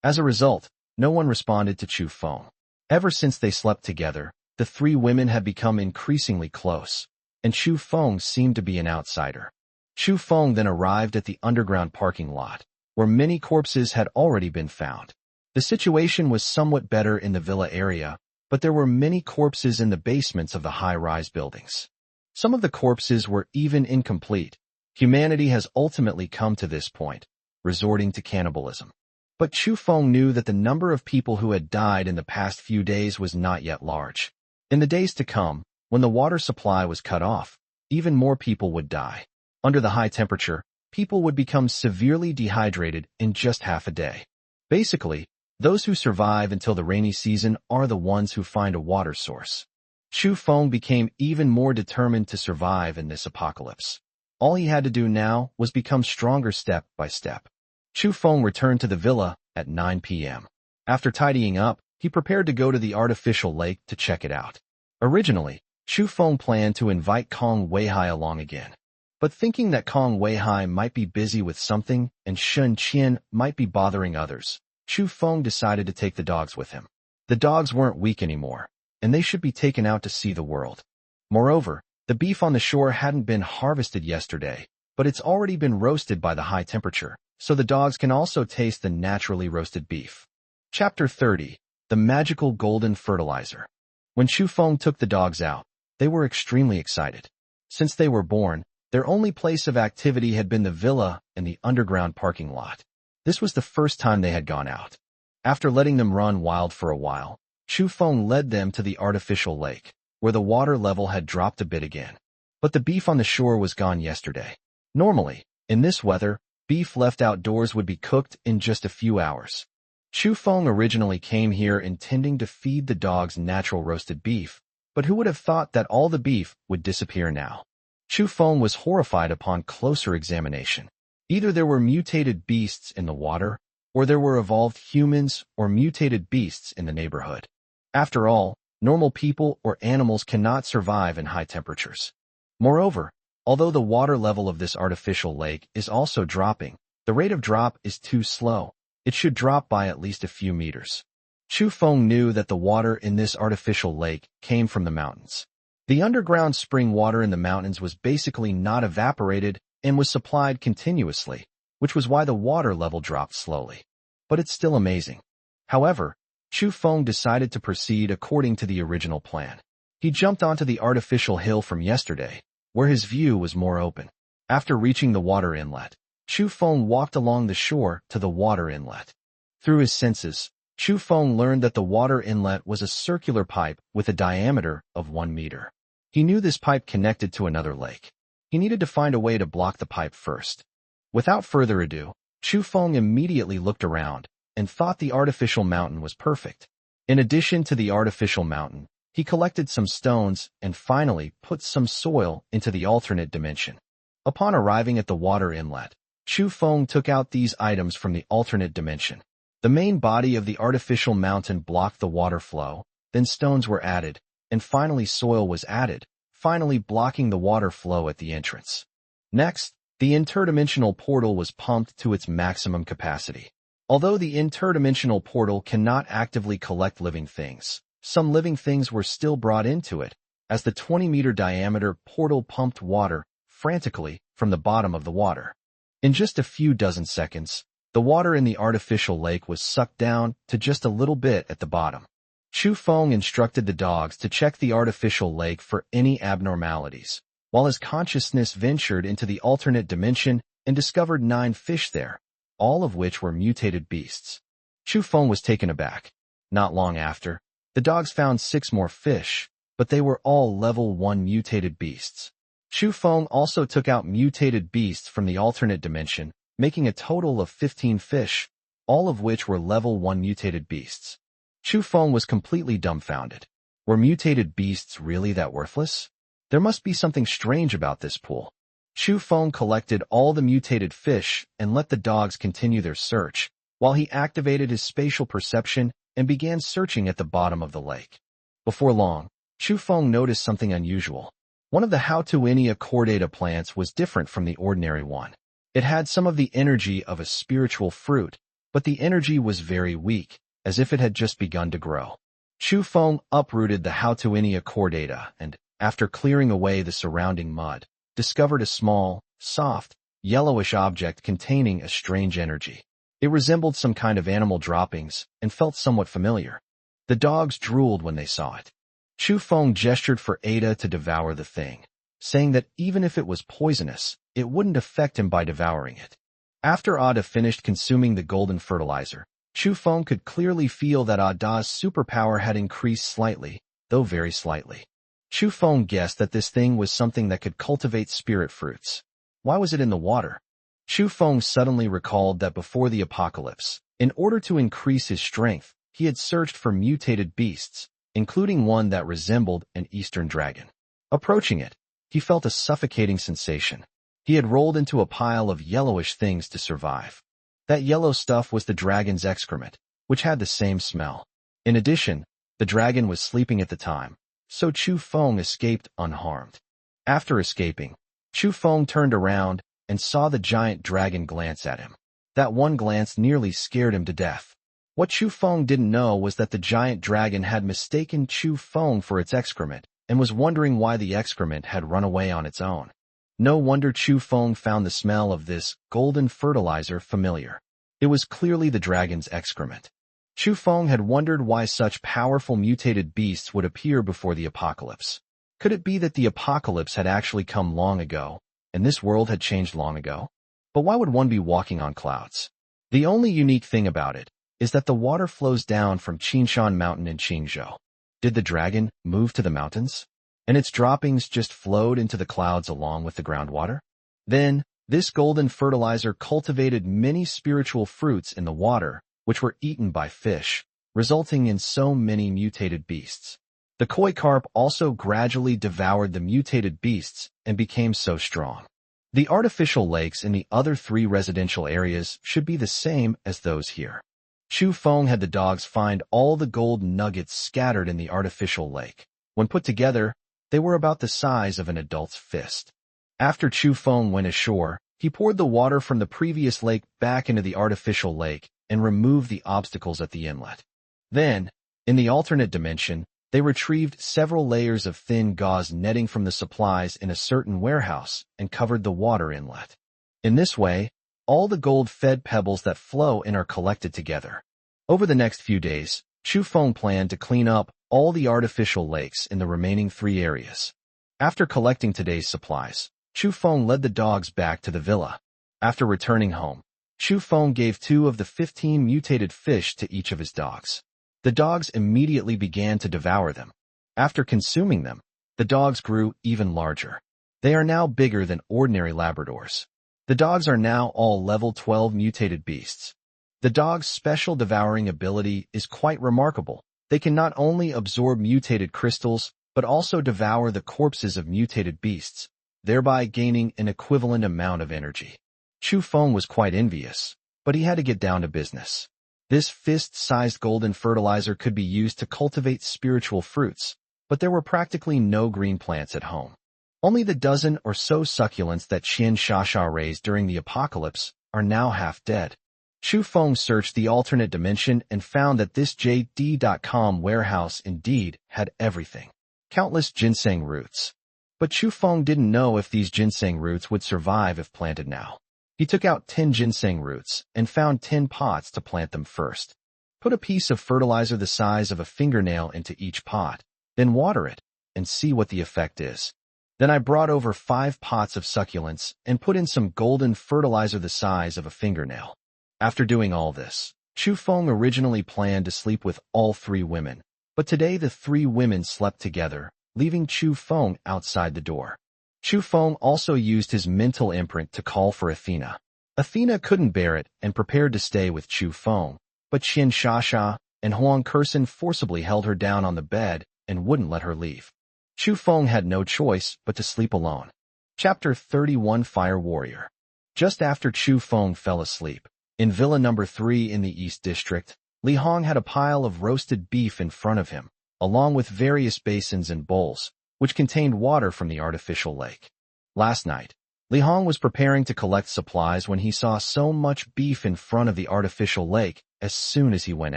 As a result, no one responded to Chu Feng. Ever since they slept together, the three women had become increasingly close, and Chu Feng seemed to be an outsider. Chu Feng then arrived at the underground parking lot, where many corpses had already been found. The situation was somewhat better in the villa area, but there were many corpses in the basements of the high-rise buildings. Some of the corpses were even incomplete. Humanity has ultimately come to this point, resorting to cannibalism. But Chu Feng knew that the number of people who had died in the past few days was not yet large. In the days to come, when the water supply was cut off, even more people would die. Under the high temperature, people would become severely dehydrated in just half a day. Basically, those who survive until the rainy season are the ones who find a water source. Chu Feng became even more determined to survive in this apocalypse. All he had to do now was become stronger step by step. Chu Feng returned to the villa at 9 p.m. After tidying up, he prepared to go to the artificial lake to check it out. Originally, Chu Feng planned to invite Kong Weihai along again. But thinking that Kong Weihai might be busy with something and Shun Qian might be bothering others, Chu Feng decided to take the dogs with him. The dogs weren't weak anymore, and they should be taken out to see the world. Moreover, the beef on the shore hadn't been harvested yesterday, but it's already been roasted by the high temperature, so the dogs can also taste the naturally roasted beef. Chapter 30. The Magical Golden Fertilizer. When Chu Feng took the dogs out, they were extremely excited. Since they were born, their only place of activity had been the villa and the underground parking lot. This was the first time they had gone out. After letting them run wild for a while, Chu Feng led them to the artificial lake, where the water level had dropped a bit again. But the beef on the shore was gone yesterday. Normally, in this weather, beef left outdoors would be cooked in just a few hours. Chu Feng originally came here intending to feed the dogs natural roasted beef, but who would have thought that all the beef would disappear now? Chu Feng was horrified upon closer examination. Either there were mutated beasts in the water, or there were evolved humans or mutated beasts in the neighborhood. After all, normal people or animals cannot survive in high temperatures. Moreover, although the water level of this artificial lake is also dropping, the rate of drop is too slow. It should drop by at least a few meters. Chu Feng knew that the water in this artificial lake came from the mountains. The underground spring water in the mountains was basically not evaporated and was supplied continuously, which was why the water level dropped slowly. But it's still amazing. However, Chu Feng decided to proceed according to the original plan. He jumped onto the artificial hill from yesterday, where his view was more open. After reaching the water inlet, Chu Feng walked along the shore to the water inlet. Through his senses, Chu Feng learned that the water inlet was a circular pipe with a diameter of 1 meter. He knew this pipe connected to another lake. He needed to find a way to block the pipe first. Without further ado, Chu Feng immediately looked around and thought the artificial mountain was perfect. In addition to the artificial mountain, he collected some stones and finally put some soil into the alternate dimension. Upon arriving at the water inlet, Chu Feng took out these items from the alternate dimension. The main body of the artificial mountain blocked the water flow, then stones were added, and finally soil was added, finally blocking the water flow at the entrance. Next, the interdimensional portal was pumped to its maximum capacity. Although the interdimensional portal cannot actively collect living things, some living things were still brought into it, as the 20-meter diameter portal pumped water frantically from the bottom of the water. In just a few dozen seconds, the water in the artificial lake was sucked down to just a little bit at the bottom. Chu Feng instructed the dogs to check the artificial lake for any abnormalities, while his consciousness ventured into the alternate dimension and discovered 9 fish there, all of which were mutated beasts. Chu Feng was taken aback. Not long after, the dogs found 6 more fish, but they were all level 1 mutated beasts. Chu Feng also took out mutated beasts from the alternate dimension, making a total of 15 fish, all of which were level 1 mutated beasts. Chu Feng was completely dumbfounded. Were mutated beasts really that worthless? There must be something strange about this pool. Chu Feng collected all the mutated fish and let the dogs continue their search, while he activated his spatial perception and began searching at the bottom of the lake. Before long, Chu Feng noticed something unusual. One of the Hautuinia chordata plants was different from the ordinary one. It had some of the energy of a spiritual fruit, but the energy was very weak, as if it had just begun to grow. Chu Feng uprooted the Hautuinia chordata and, after clearing away the surrounding mud, discovered a small, soft, yellowish object containing a strange energy. It resembled some kind of animal droppings and felt somewhat familiar. The dogs drooled when they saw it. Chu Feng gestured for Ada to devour the thing, saying that even if it was poisonous, it wouldn't affect him by devouring it. After Ada finished consuming the golden fertilizer, Chu Feng could clearly feel that Ada's superpower had increased slightly, though very slightly. Chu Feng guessed that this thing was something that could cultivate spirit fruits. Why was it in the water? Chu Feng suddenly recalled that before the apocalypse, in order to increase his strength, he had searched for mutated beasts, including one that resembled an eastern dragon. Approaching it, he felt a suffocating sensation. He had rolled into a pile of yellowish things to survive. That yellow stuff was the dragon's excrement, which had the same smell. In addition, the dragon was sleeping at the time, so Chu Feng escaped unharmed. After escaping, Chu Feng turned around and saw the giant dragon glance at him. That one glance nearly scared him to death. What Chu Feng didn't know was that the giant dragon had mistaken Chu Feng for its excrement and was wondering why the excrement had run away on its own. No wonder Chu Feng found the smell of this golden fertilizer familiar. It was clearly the dragon's excrement. Chu Feng had wondered why such powerful mutated beasts would appear before the apocalypse. Could it be that the apocalypse had actually come long ago, and this world had changed long ago? But why would one be walking on clouds? The only unique thing about it is that the water flows down from Qinshan Mountain in Qingzhou. Did the dragon move to the mountains? And its droppings just flowed into the clouds along with the groundwater? Then, this golden fertilizer cultivated many spiritual fruits in the water, which were eaten by fish, resulting in so many mutated beasts. The koi carp also gradually devoured the mutated beasts and became so strong. The artificial lakes in the other 3 residential areas should be the same as those here. Chu Feng had the dogs find all the gold nuggets scattered in the artificial lake. When put together, they were about the size of an adult's fist. After Chu Feng went ashore, he poured the water from the previous lake back into the artificial lake and removed the obstacles at the inlet. Then, in the alternate dimension, they retrieved several layers of thin gauze netting from the supplies in a certain warehouse and covered the water inlet. In this way, all the gold-fed pebbles that flow in are collected together. Over the next few days, Chu Feng planned to clean up all the artificial lakes in the remaining 3 areas. After collecting today's supplies, Chu Feng led the dogs back to the villa. After returning home, Chu Feng gave 2 of the 15 mutated fish to each of his dogs. The dogs immediately began to devour them. After consuming them, the dogs grew even larger. They are now bigger than ordinary Labradors. The dogs are now all level 12 mutated beasts. The dog's special devouring ability is quite remarkable. They can not only absorb mutated crystals, but also devour the corpses of mutated beasts, thereby gaining an equivalent amount of energy. Chu Feng was quite envious, but he had to get down to business. This fist-sized golden fertilizer could be used to cultivate spiritual fruits, but there were practically no green plants at home. Only the dozen or so succulents that Qian Shasha raised during the apocalypse are now half dead. Chu Feng searched the alternate dimension and found that this JD.com warehouse indeed had everything. Countless ginseng roots. But Chu Feng didn't know if these ginseng roots would survive if planted now. He took out 10 ginseng roots and found 10 pots to plant them first. Put a piece of fertilizer the size of a fingernail into each pot, then water it, and see what the effect is. Then I brought over 5 pots of succulents and put in some golden fertilizer the size of a fingernail. After doing all this, Chu Feng originally planned to sleep with all 3 women, but today the 3 women slept together, leaving Chu Feng outside the door. Chu Feng also used his mental imprint to call for Athena. Athena couldn't bear it and prepared to stay with Chu Feng, but Qian Shasha and Huang Kersen forcibly held her down on the bed and wouldn't let her leave. Chu Feng had no choice but to sleep alone. Chapter 31 Fire Warrior. Just after Chu Feng fell asleep, in Villa Number 3 in the East District, Li Hong had a pile of roasted beef in front of him, along with various basins and bowls, which contained water from the artificial lake. Last night, Li Hong was preparing to collect supplies when he saw so much beef in front of the artificial lake as soon as he went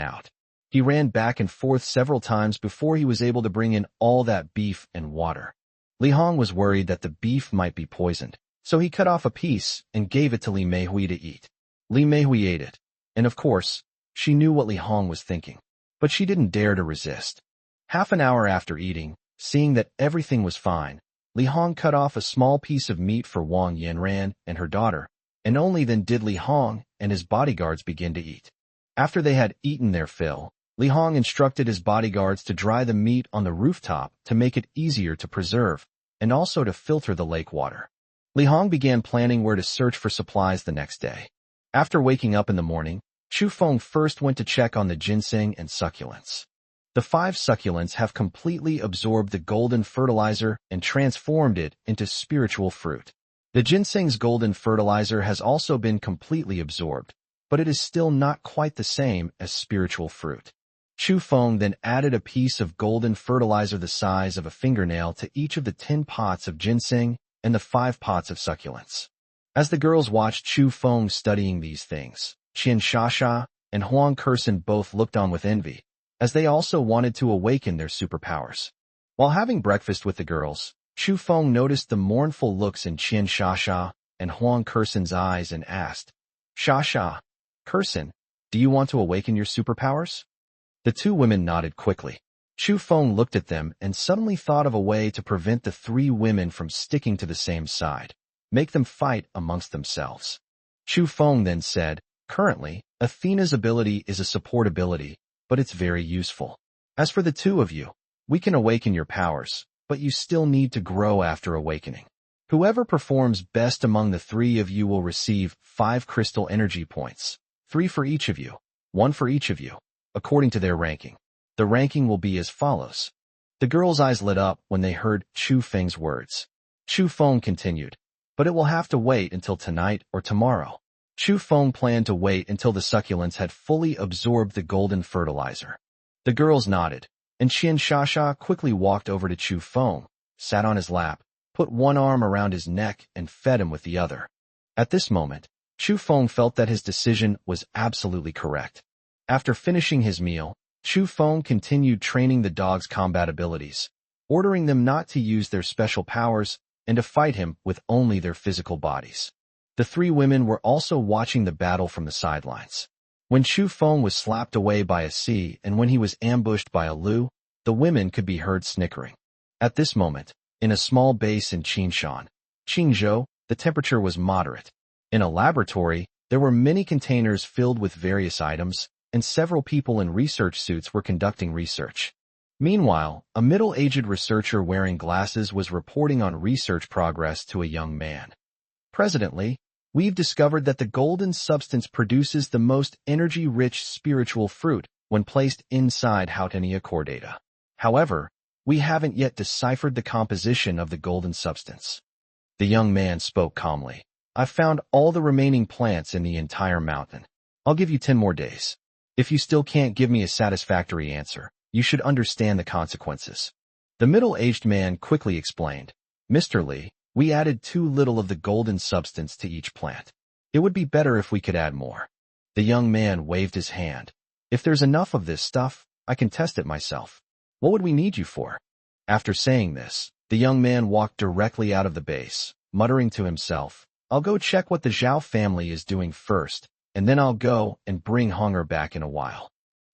out. He ran back and forth several times before he was able to bring in all that beef and water. Li Hong was worried that the beef might be poisoned, so he cut off a piece and gave it to Li Meihui to eat. Li Meihui ate it, and of course, she knew what Li Hong was thinking, but she didn't dare to resist. Half an hour after eating, seeing that everything was fine, Li Hong cut off a small piece of meat for Wang Yanran and her daughter, and only then did Li Hong and his bodyguards begin to eat. After they had eaten their fill, Li Hong instructed his bodyguards to dry the meat on the rooftop to make it easier to preserve, and also to filter the lake water. Li Hong began planning where to search for supplies the next day. After waking up in the morning, Chu Feng first went to check on the ginseng and succulents. The 5 succulents have completely absorbed the golden fertilizer and transformed it into spiritual fruit. The ginseng's golden fertilizer has also been completely absorbed, but it is still not quite the same as spiritual fruit. Chu Feng then added a piece of golden fertilizer the size of a fingernail to each of the 10 pots of ginseng and the 5 pots of succulents. As the girls watched Chu Feng studying these things, Qian Shasha and Huang Kursen both looked on with envy, as they also wanted to awaken their superpowers. While having breakfast with the girls, Chu Feng noticed the mournful looks in Qian Shasha and Huang Kursen's eyes and asked, "Shasha, Kursen, do you want to awaken your superpowers?" The 2 women nodded quickly. Chu Feng looked at them and suddenly thought of a way to prevent the 3 women from sticking to the same side, make them fight amongst themselves. Chu Feng then said, "Currently, Athena's ability is a support ability, but it's very useful. As for the 2 of you, we can awaken your powers, but you still need to grow after awakening. Whoever performs best among the 3 of you will receive 5 crystal energy points, 3 for each of you, 1 for each of you, according to their ranking. The ranking will be as follows." The girls' eyes lit up when they heard Chu Feng's words. Chu Feng continued, "But it will have to wait until tonight or tomorrow." Chu Feng planned to wait until the succulents had fully absorbed the golden fertilizer. The girls nodded, and Qian Shasha quickly walked over to Chu Feng, sat on his lap, put one arm around his neck, and fed him with the other. At this moment, Chu Feng felt that his decision was absolutely correct. After finishing his meal, Chu Feng continued training the dog's combat abilities, ordering them not to use their special powers and to fight him with only their physical bodies. The 3 women were also watching the battle from the sidelines. When Chu Feng was slapped away by a sea and when he was ambushed by a Lu, the women could be heard snickering. At this moment, in a small base in Qingshan, Qingzhou, the temperature was moderate. In a laboratory, there were many containers filled with various items, and several people in research suits were conducting research. Meanwhile, a middle-aged researcher wearing glasses was reporting on research progress to a young man. "Presently, we've discovered that the golden substance produces the most energy-rich spiritual fruit when placed inside Hautenia chordata. However, we haven't yet deciphered the composition of the golden substance." The young man spoke calmly. "I've found all the remaining plants in the entire mountain. I'll give you 10 more days. If you still can't give me a satisfactory answer, you should understand the consequences." The middle-aged man quickly explained, "Mr. Li, we added too little of the golden substance to each plant. It would be better if we could add more." The young man waved his hand. "If there's enough of this stuff, I can test it myself. What would we need you for?" After saying this, the young man walked directly out of the base, muttering to himself, "I'll go check what the Zhao family is doing first, and then I'll go and bring hunger back in a while."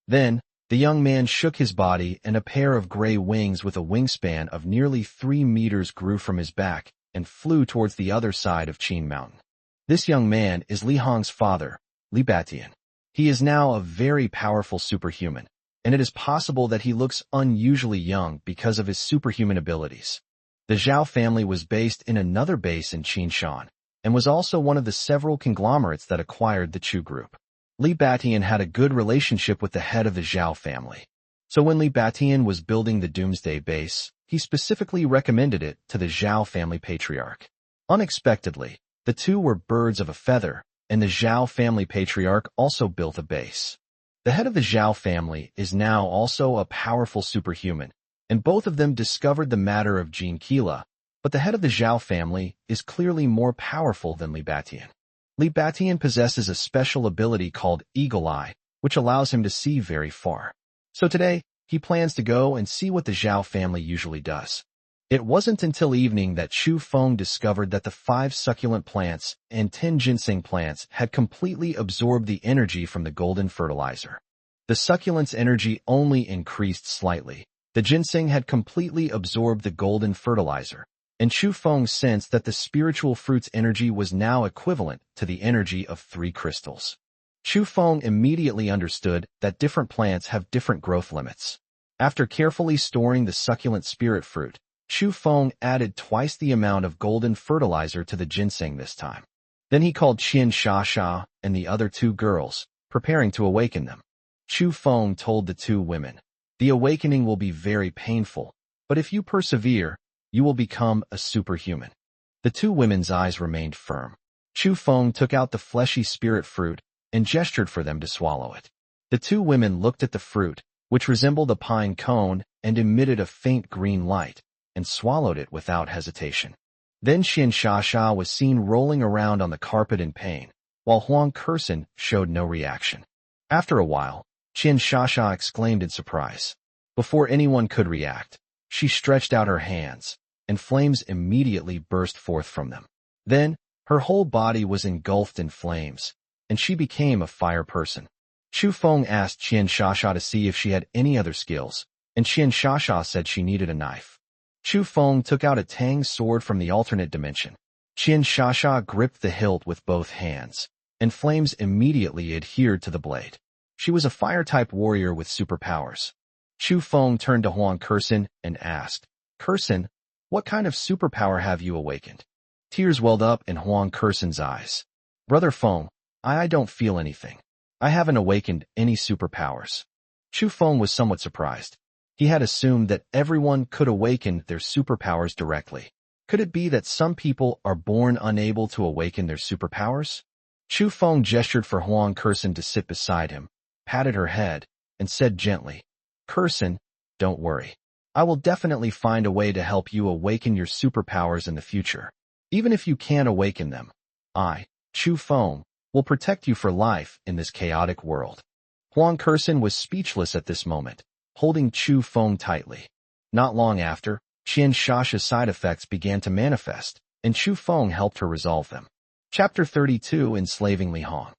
Then, the young man shook his body and a pair of gray wings with a wingspan of nearly 3 meters grew from his back and flew towards the other side of Qin Mountain. This young man is Li Hong's father, Li Batian. He is now a very powerful superhuman, and it is possible that he looks unusually young because of his superhuman abilities. The Zhao family was based in another base in Qinshan, and was also one of the several conglomerates that acquired the Chu group. Li Batian had a good relationship with the head of the Zhao family. So when Li Batian was building the Doomsday base, he specifically recommended it to the Zhao family patriarch. Unexpectedly, the 2 were birds of a feather, and the Zhao family patriarch also built a base. The head of the Zhao family is now also a powerful superhuman, and both of them discovered the matter of Jean Keela, but the head of the Zhao family is clearly more powerful than Li Batian. Li Batian possesses a special ability called Eagle Eye, which allows him to see very far. So today, he plans to go and see what the Zhao family usually does. It wasn't until evening that Chu Feng discovered that the 5 succulent plants and 10 ginseng plants had completely absorbed the energy from the golden fertilizer. The succulent's energy only increased slightly. The ginseng had completely absorbed the golden fertilizer, and Chu Feng sensed that the spiritual fruit's energy was now equivalent to the energy of 3 crystals. Chu Feng immediately understood that different plants have different growth limits. After carefully storing the succulent spirit fruit, Chu Feng added twice the amount of golden fertilizer to the ginseng this time. Then he called Qian Sha and the other two girls, preparing to awaken them. Chu Feng told the two women, "The awakening will be very painful, but if you persevere, you will become a superhuman." The two women's eyes remained firm. Chu Feng took out the fleshy spirit fruit and gestured for them to swallow it. The two women looked at the fruit, which resembled a pine cone and emitted a faint green light, and swallowed it without hesitation. Then Qian Sha was seen rolling around on the carpet in pain, while Huang Kursen showed no reaction. After a while, Qian Sha exclaimed in surprise. Before anyone could react, she stretched out her hands, and flames immediately burst forth from them. Then, her whole body was engulfed in flames, and she became a fire person. Chu Feng asked Qian Sha to see if she had any other skills, and Qian Sha said she needed a knife. Chu Feng took out a Tang sword from the alternate dimension. Qian Sha gripped the hilt with both hands, and flames immediately adhered to the blade. She was a fire-type warrior with superpowers. Chu Feng turned to Huang Kursen and asked, "Kursen, what kind of superpower have you awakened?" Tears welled up in Huang Kursen's eyes. "Brother Feng, I don't feel anything. I haven't awakened any superpowers." Chu Feng was somewhat surprised. He had assumed that everyone could awaken their superpowers directly. Could it be that some people are born unable to awaken their superpowers? Chu Feng gestured for Huang Kursen to sit beside him, patted her head, and said gently, "Kursen, don't worry. I will definitely find a way to help you awaken your superpowers in the future. Even if you can't awaken them, I, Chu Feng, will protect you for life in this chaotic world." Huang Kursen was speechless at this moment, holding Chu Feng tightly. Not long after, Qian Sha's side effects began to manifest, and Chu Feng helped her resolve them. Chapter 32, Enslaving Li Hong.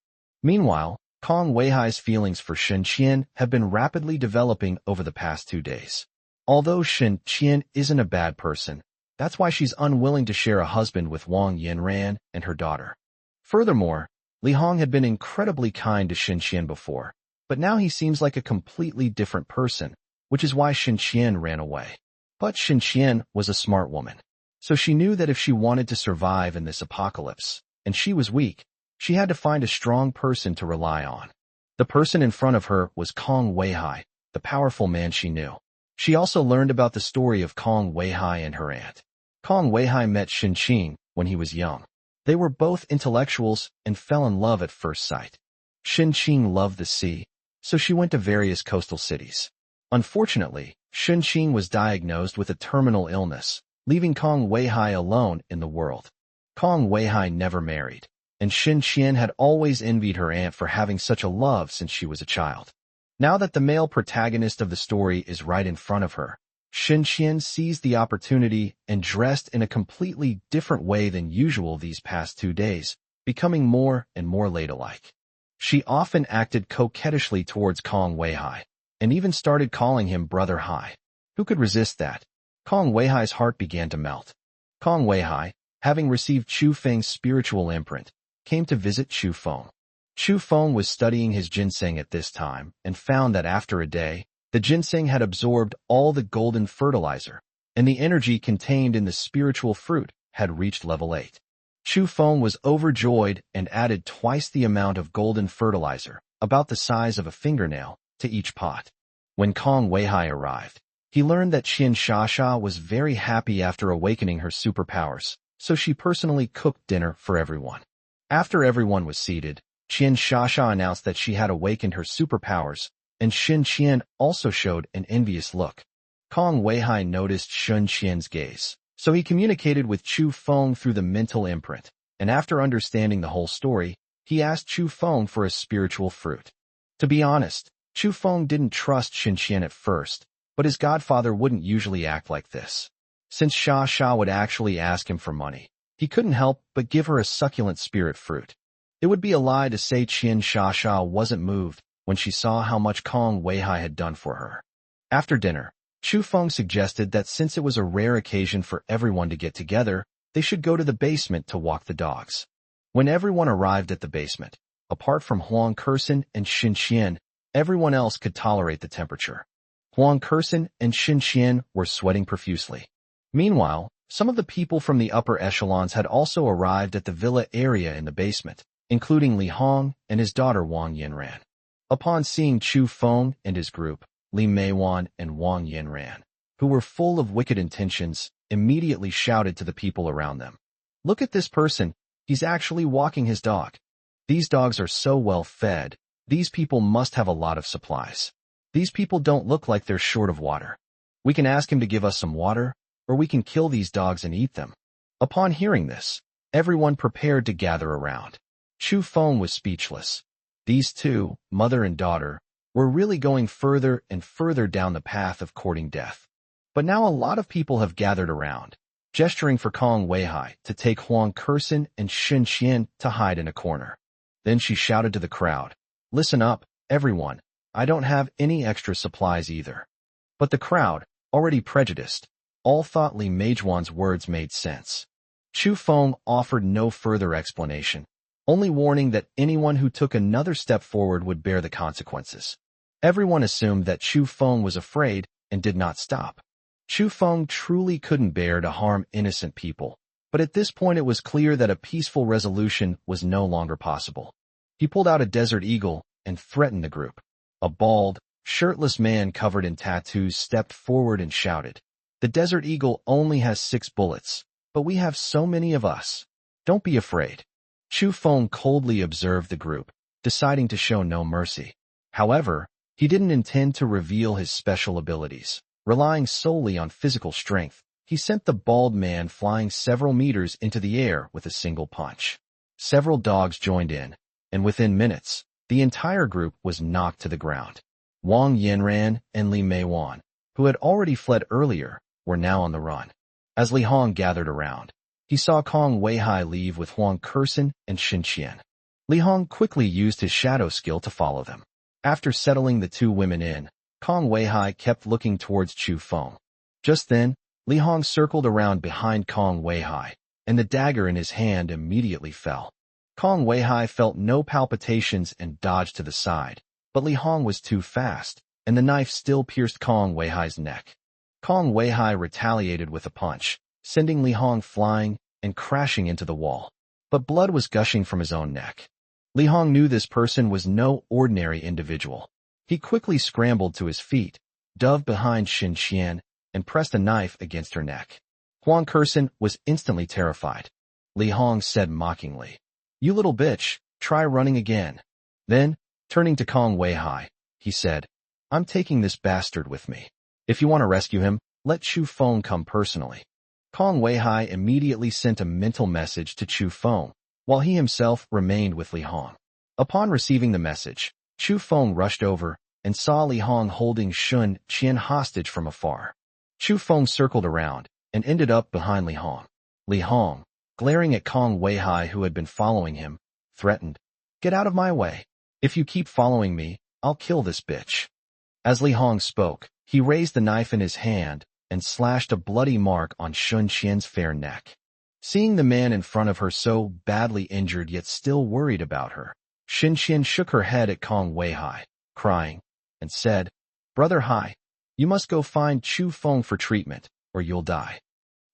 Meanwhile, Kong Weihai's feelings for Shen Qian have been rapidly developing over the past 2 days. Although Shen Qian isn't a bad person, that's why she's unwilling to share a husband with Wang Yanran and her daughter. Furthermore, Li Hong had been incredibly kind to Shen Qian before, but now he seems like a completely different person, which is why Shen Qian ran away. But Shen Qian was a smart woman, so she knew that if she wanted to survive in this apocalypse, and she was weak, she had to find a strong person to rely on. The person in front of her was Kong Weihai, the powerful man she knew. She also learned about the story of Kong Weihai and her aunt. Kong Weihai met Shen Qian when he was young. They were both intellectuals and fell in love at first sight. Shen Qian loved the sea, so she went to various coastal cities. Unfortunately, Shen Qian was diagnosed with a terminal illness, leaving Kong Weihai alone in the world. Kong Weihai never married, and Shen Qian had always envied her aunt for having such a love since she was a child. Now that the male protagonist of the story is right in front of her, Shen Qian seized the opportunity and dressed in a completely different way than usual these past 2 days, becoming more and more ladylike. She often acted coquettishly towards Kong Weihai, and even started calling him Brother Hai. Who could resist that? Kong Weihai's heart began to melt. Kong Weihai, having received Chu Feng's spiritual imprint, came to visit Chu Feng. Chu Feng was studying his ginseng at this time and found that after a day, the ginseng had absorbed all the golden fertilizer, and the energy contained in the spiritual fruit had reached level 8. Chu Feng was overjoyed and added twice the amount of golden fertilizer, about the size of a fingernail, to each pot. When Kong Weihai arrived, he learned that Qian Sha was very happy after awakening her superpowers, so she personally cooked dinner for everyone. After everyone was seated, Qian Sha announced that she had awakened her superpowers, and Shen Qian also showed an envious look. Kong Weihai noticed Shen Qian's gaze, so he communicated with Chu Feng through the mental imprint, and after understanding the whole story, he asked Chu Feng for a spiritual fruit. To be honest, Chu Feng didn't trust Shen Qian at first, but his godfather wouldn't usually act like this. Since Sha would actually ask him for money, he couldn't help but give her a succulent spirit fruit. It would be a lie to say Qian Sha wasn't moved when she saw how much Kong Weihai had done for her. After dinner, Chu Feng suggested that since it was a rare occasion for everyone to get together, they should go to the basement to walk the dogs. When everyone arrived at the basement, apart from Huang Kursen and Shen Qian, everyone else could tolerate the temperature. Huang Kursen and Shen Qian were sweating profusely. Meanwhile, some of the people from the upper echelons had also arrived at the villa area in the basement, including Li Hong and his daughter Wang Yinran. Upon seeing Chu Feng and his group, Li Meiwan and Wang Yinran, who were full of wicked intentions, immediately shouted to the people around them. "Look at this person, he's actually walking his dog. These dogs are so well fed, these people must have a lot of supplies. These people don't look like they're short of water. We can ask him to give us some water, or we can kill these dogs and eat them." Upon hearing this, everyone prepared to gather around. Chu Feng was speechless. These two, mother and daughter, were really going further and further down the path of courting death. But now a lot of people have gathered around, gesturing for Kong Weihai to take Huang Kersen and Shen Qian to hide in a corner. Then she shouted to the crowd, "Listen up, everyone, I don't have any extra supplies either." But the crowd, already prejudiced, all thought Li Meijuan's words made sense. Chu Feng offered no further explanation, only warning that anyone who took another step forward would bear the consequences. Everyone assumed that Chu Feng was afraid and did not stop. Chu Feng truly couldn't bear to harm innocent people, but at this point it was clear that a peaceful resolution was no longer possible. He pulled out a desert eagle and threatened the group. A bald, shirtless man covered in tattoos stepped forward and shouted, "The desert eagle only has 6 bullets, but we have so many of us. Don't be afraid." Chu Feng coldly observed the group, deciding to show no mercy. However, he didn't intend to reveal his special abilities. Relying solely on physical strength, he sent the bald man flying several meters into the air with a single punch. Several dogs joined in, and within minutes, the entire group was knocked to the ground. Wang Yinran and Li Meiwan, who had already fled earlier, were now on the run. As Li Hong gathered around, he saw Kong Weihai leave with Huang Kersen and Shen Qian. Li Hong quickly used his shadow skill to follow them. After settling the two women in, Kong Weihai kept looking towards Chu Feng. Just then, Li Hong circled around behind Kong Weihai, and the dagger in his hand immediately fell. Kong Weihai felt no palpitations and dodged to the side, but Li Hong was too fast, and the knife still pierced Kong Weihai's neck. Kong Weihai retaliated with a punch, sending Li Hong flying and crashing into the wall. But blood was gushing from his own neck. Li Hong knew this person was no ordinary individual. He quickly scrambled to his feet, dove behind Shen Qian, and pressed a knife against her neck. Huang Kersen was instantly terrified. Li Hong said mockingly, "You little bitch, try running again." Then, turning to Kong Weihai, he said, "I'm taking this bastard with me. If you want to rescue him, let Chu Feng come personally." Kong Weihai immediately sent a mental message to Chu Feng, while he himself remained with Li Hong. Upon receiving the message, Chu Feng rushed over and saw Li Hong holding Shen Qian hostage from afar. Chu Feng circled around and ended up behind Li Hong. Li Hong, glaring at Kong Weihai who had been following him, threatened, "Get out of my way. If you keep following me, I'll kill this bitch." As Li Hong spoke, he raised the knife in his hand and slashed a bloody mark on Shen Qian's fair neck. Seeing the man in front of her so badly injured yet still worried about her, Shen Qian shook her head at Kong Weihai, crying, and said, "Brother Hai, you must go find Chu Feng for treatment, or you'll die."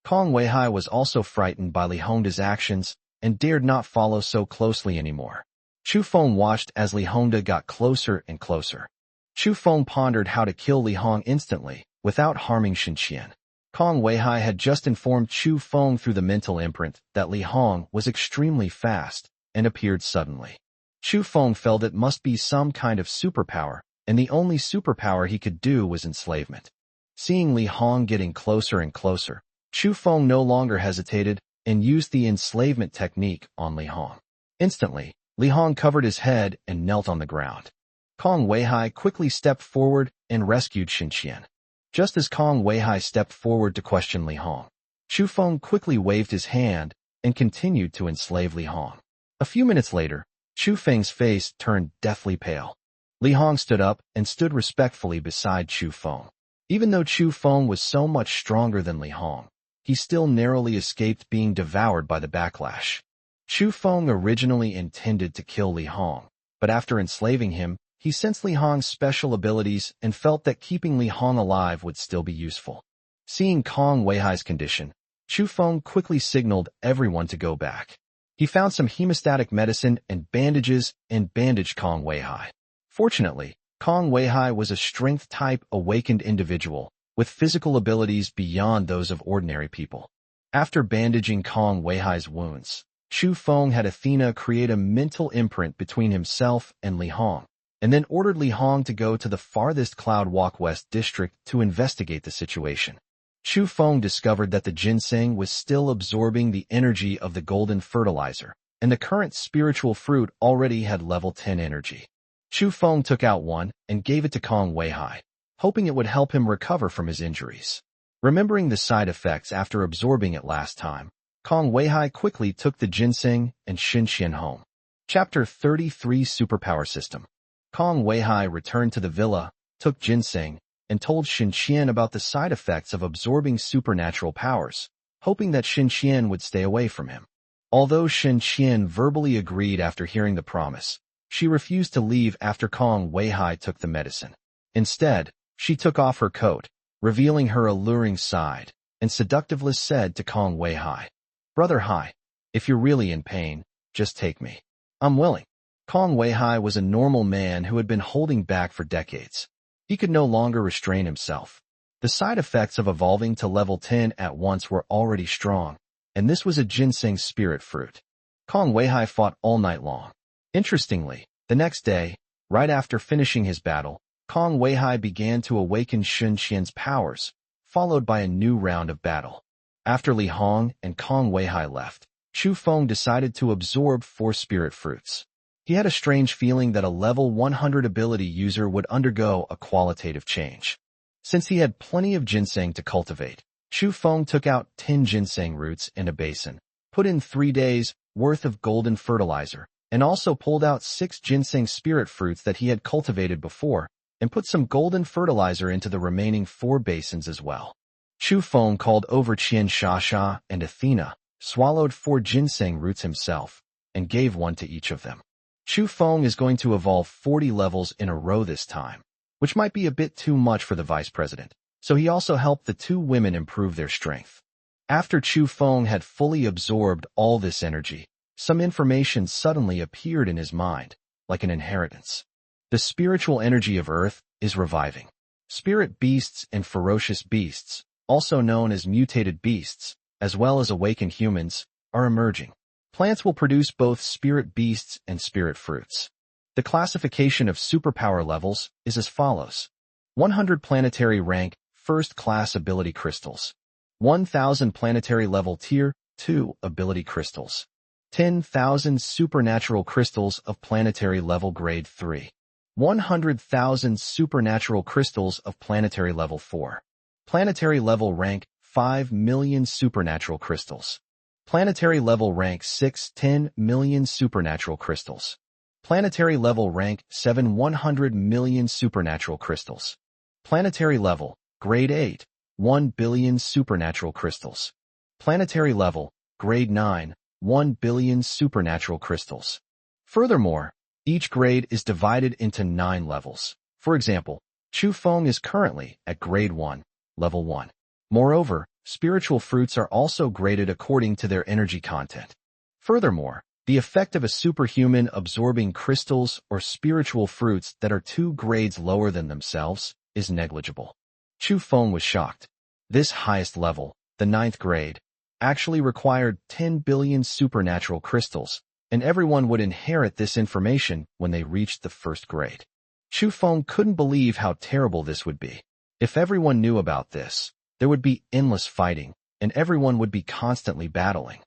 Kong Weihai was also frightened by Li Hongda's actions and dared not follow so closely anymore. Chu Feng watched as Li Hongda got closer and closer. Chu Feng pondered how to kill Li Hong instantly, without harming Shen Qian. Kong Weihai had just informed Chu Feng through the mental imprint that Li Hong was extremely fast and appeared suddenly. Chu Feng felt it must be some kind of superpower, and the only superpower he could do was enslavement. Seeing Li Hong getting closer and closer, Chu Feng no longer hesitated and used the enslavement technique on Li Hong. Instantly, Li Hong covered his head and knelt on the ground. Kong Weihai quickly stepped forward and rescued Shen Qian. Just as Kong Weihai stepped forward to question Li Hong, Chu Feng quickly waved his hand and continued to enslave Li Hong. A few minutes later, Chu Feng's face turned deathly pale. Li Hong stood up and stood respectfully beside Chu Feng. Even though Chu Feng was so much stronger than Li Hong, he still narrowly escaped being devoured by the backlash. Chu Feng originally intended to kill Li Hong, but after enslaving him, he sensed Li Hong's special abilities and felt that keeping Li Hong alive would still be useful. Seeing Kong Weihai's condition, Chu Feng quickly signaled everyone to go back. He found some hemostatic medicine and bandages and bandaged Kong Weihai. Fortunately, Kong Weihai was a strength-type awakened individual with physical abilities beyond those of ordinary people. After bandaging Kong Weihai's wounds, Chu Feng had Athena create a mental imprint between himself and Li Hong, and then ordered Li Hong to go to the farthest Cloud Walk West district to investigate the situation. Chu Feng discovered that the ginseng was still absorbing the energy of the golden fertilizer, and the current spiritual fruit already had level 10 energy. Chu Feng took out one and gave it to Kong Weihai, hoping it would help him recover from his injuries. Remembering the side effects after absorbing it last time, Kong Weihai quickly took the ginseng and Xinxian home. Chapter 33 Superpower System. Kong Weihai returned to the villa, took ginseng, and told Xinxian about the side effects of absorbing supernatural powers, hoping that Xinxian would stay away from him. Although Xinxian verbally agreed after hearing the promise, she refused to leave after Kong Weihai took the medicine. Instead, she took off her coat, revealing her alluring side, and seductively said to Kong Weihai, "Brother Hai, if you're really in pain, just take me. I'm willing." Kong Weihai was a normal man who had been holding back for decades. He could no longer restrain himself. The side effects of evolving to level 10 at once were already strong, and this was a ginseng spirit fruit. Kong Weihai fought all night long. Interestingly, the next day, right after finishing his battle, Kong Weihai began to awaken Xinxian's powers, followed by a new round of battle. After Li Hong and Kong Weihai left, Chu Feng decided to absorb 4 spirit fruits. He had a strange feeling that a level 100 ability user would undergo a qualitative change. Since he had plenty of ginseng to cultivate, Chu Feng took out 10 ginseng roots in a basin, put in 3 days' worth of golden fertilizer, and also pulled out 6 ginseng spirit fruits that he had cultivated before, and put some golden fertilizer into the remaining 4 basins as well. Chu Feng called over Qian Xia and Athena, swallowed 4 ginseng roots himself, and gave one to each of them. Chu Feng is going to evolve 40 levels in a row this time, which might be a bit too much for the vice president, so he also helped the 2 women improve their strength. After Chu Feng had fully absorbed all this energy, some information suddenly appeared in his mind, like an inheritance. The spiritual energy of Earth is reviving. Spirit beasts and ferocious beasts, also known as mutated beasts, as well as awakened humans, are emerging. Plants will produce both spirit beasts and spirit fruits. The classification of superpower levels is as follows. 100 planetary rank, first class ability crystals. 1000 planetary level tier 2 ability crystals. 10,000 supernatural crystals of planetary level grade 3. 100,000 supernatural crystals of planetary level 4. Planetary level rank 5 million supernatural crystals. Planetary level rank 6 10 million supernatural crystals. Planetary level rank 7 100 million supernatural crystals. Planetary level, grade 8, 1 billion supernatural crystals. Planetary level, grade 9, 1 billion supernatural crystals. Furthermore, each grade is divided into 9 levels. For example, Chu Feng is currently at grade 1, level 1. Moreover, spiritual fruits are also graded according to their energy content. Furthermore, the effect of a superhuman absorbing crystals or spiritual fruits that are 2 grades lower than themselves is negligible. Chu Feng was shocked. This highest level, the 9th grade, actually required 10 billion supernatural crystals, and everyone would inherit this information when they reached the 1st grade. Chu Feng couldn't believe how terrible this would be. If everyone knew about this, there would be endless fighting, and everyone would be constantly battling.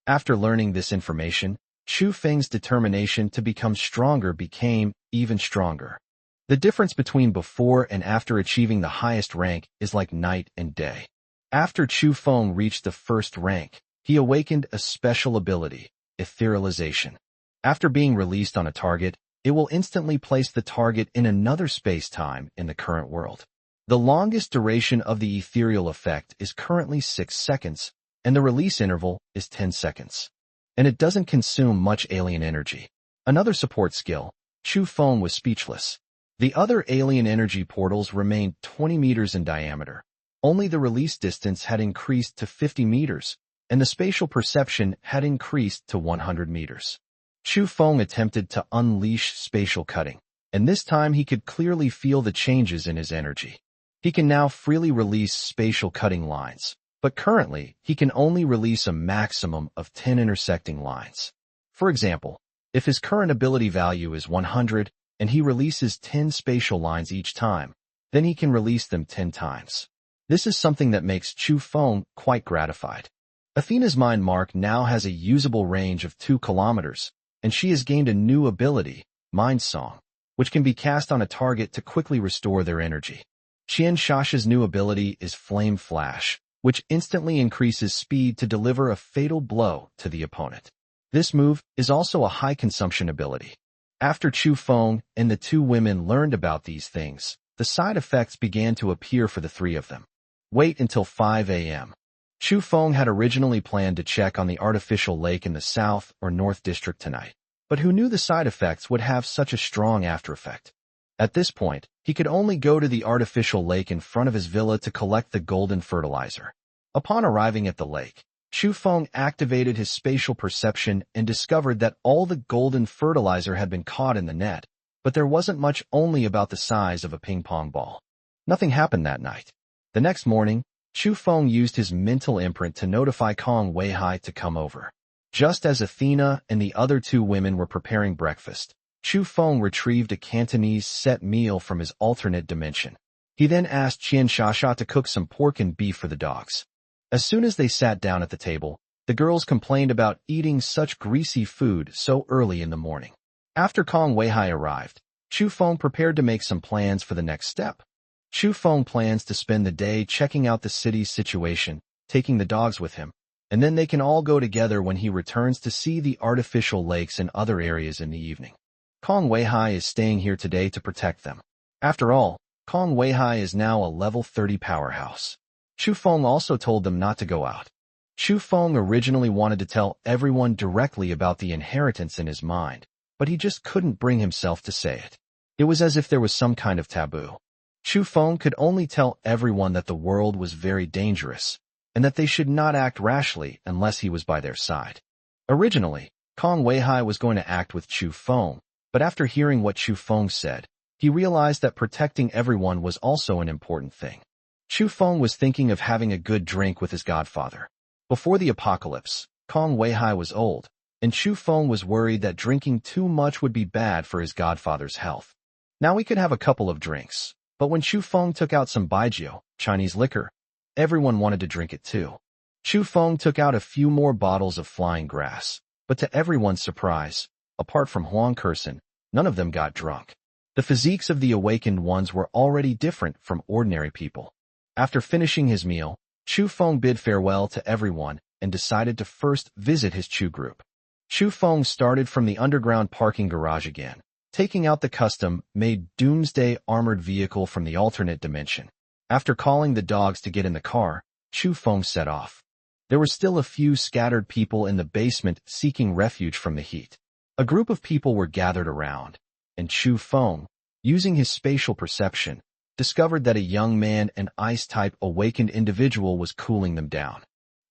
After learning this information, Chu Feng's determination to become stronger became even stronger. The difference between before and after achieving the highest rank is like night and day. After Chu Feng reached the 1st rank, he awakened a special ability, etherealization. After being released on a target, it will instantly place the target in another space-time in the current world. The longest duration of the ethereal effect is currently 6 seconds, and the release interval is 10 seconds. And it doesn't consume much alien energy. Another support skill, Chu Feng was speechless. The other alien energy portals remained 20 meters in diameter, Only the release distance had increased to 50 meters, and the spatial perception had increased to 100 meters. Chu Feng attempted to unleash spatial cutting, and this time he could clearly feel the changes in his energy. He can now freely release spatial cutting lines, but currently he can only release a maximum of 10 intersecting lines. For example, if his current ability value is 100 and he releases 10 spatial lines each time, then he can release them 10 times. This is something that makes Chu Feng quite gratified. Athena's mind mark now has a usable range of 2 kilometers, and she has gained a new ability, Mind Song, which can be cast on a target to quickly restore their energy. Qian Shasha's new ability is Flame Flash, which instantly increases speed to deliver a fatal blow to the opponent. This move is also a high-consumption ability. After Chu Feng and the 2 women learned about these things, the side effects began to appear for the 3 of them. Wait until 5 a.m. Chu Feng had originally planned to check on the artificial lake in the South or North District tonight, but who knew the side effects would have such a strong after-effect? At this point, he could only go to the artificial lake in front of his villa to collect the golden fertilizer. Upon arriving at the lake, Chu Feng activated his spatial perception and discovered that all the golden fertilizer had been caught in the net, but there wasn't much, only about the size of a ping-pong ball. Nothing happened that night. The next morning, Chu Feng used his mental imprint to notify Kong Weihai to come over. Just as Athena and the other 2 women were preparing breakfast, Chu Feng retrieved a Cantonese set meal from his alternate dimension. He then asked Qian Shasha to cook some pork and beef for the dogs. As soon as they sat down at the table, the girls complained about eating such greasy food so early in the morning. After Kong Weihai arrived, Chu Feng prepared to make some plans for the next step. Chu Feng plans to spend the day checking out the city's situation, taking the dogs with him, and then they can all go together when he returns to see the artificial lakes and other areas in the evening. Kong Weihai is staying here today to protect them. After all, Kong Weihai is now a level 30 powerhouse. Chu Feng also told them not to go out. Chu Feng originally wanted to tell everyone directly about the inheritance in his mind, but he just couldn't bring himself to say it. It was as if there was some kind of taboo. Chu Feng could only tell everyone that the world was very dangerous, and that they should not act rashly unless he was by their side. Originally, Kong Weihai was going to act with Chu Feng, but after hearing what Chu Feng said, he realized that protecting everyone was also an important thing. Chu Feng was thinking of having a good drink with his godfather. Before the apocalypse, Kong Weihai was old, and Chu Feng was worried that drinking too much would be bad for his godfather's health. Now he could have a couple of drinks, but when Chu Feng took out some baijiu, Chinese liquor, everyone wanted to drink it too. Chu Feng took out a few more bottles of flying grass, but to everyone's surprise, apart from Huang Kersen, none of them got drunk. The physiques of the awakened ones were already different from ordinary people. After finishing his meal, Chu Feng bid farewell to everyone and decided to first visit his Chu group. Chu Feng started from the underground parking garage again, taking out the custom-made doomsday armored vehicle from the alternate dimension. After calling the dogs to get in the car, Chu Feng set off. There were still a few scattered people in the basement seeking refuge from the heat. A group of people were gathered around, and Chu Feng, using his spatial perception, discovered that a young man, an ice-type awakened individual, was cooling them down.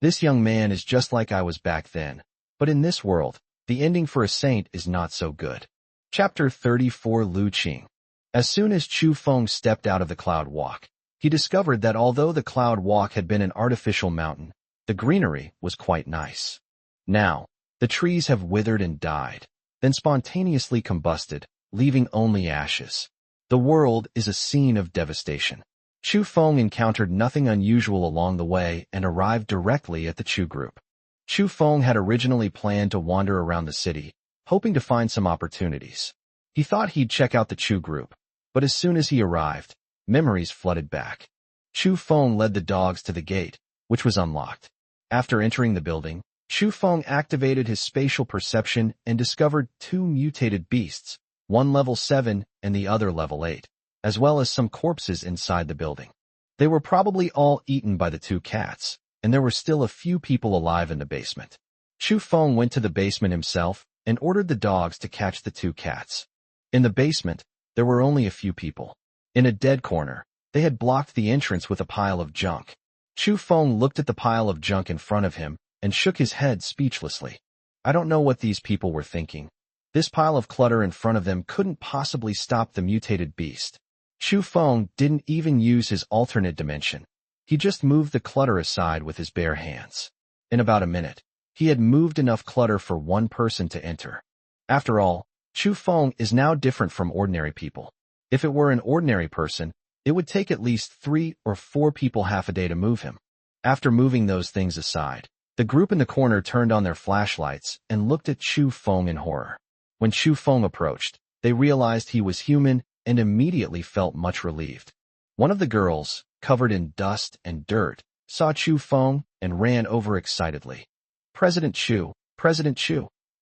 This young man is just like I was back then, but in this world, the ending for a saint is not so good. Chapter 34 Lu Qing. As soon as Chu Feng stepped out of the cloud walk, he discovered that although the cloud walk had been an artificial mountain, the greenery was quite nice. Now, the trees have withered and died, then spontaneously combusted, leaving only ashes. The world is a scene of devastation. Chu Feng encountered nothing unusual along the way and arrived directly at the Chu group. Chu Feng had originally planned to wander around the city, hoping to find some opportunities. He thought he'd check out the Chu group, but as soon as he arrived, memories flooded back. Chu Feng led the dogs to the gate, which was unlocked. After entering the building, Chu Feng activated his spatial perception and discovered 2 mutated beasts, one level 7 and the other level 8, as well as some corpses inside the building. They were probably all eaten by the 2 cats, and there were still a few people alive in the basement. Chu Feng went to the basement himself and ordered the dogs to catch the 2 cats. In the basement, there were only a few people. In a dead corner, They had blocked the entrance with a pile of junk. Chu Feng looked at the pile of junk in front of him and shook his head speechlessly. I don't know what these people were thinking. This pile of clutter in front of them couldn't possibly stop the mutated beast. Chu Feng didn't even use his alternate dimension. He just moved the clutter aside with his bare hands. In about a minute, he had moved enough clutter for one person to enter. After all, Chu Feng is now different from ordinary people. If it were an ordinary person, it would take at least 3 or 4 people half a day to move him. After moving those things aside, the group in the corner turned on their flashlights and looked at Chu Feng in horror. When Chu Feng approached, they realized he was human and immediately felt much relieved. One of the girls, covered in dust and dirt, saw Chu Feng and ran over excitedly. President Chu,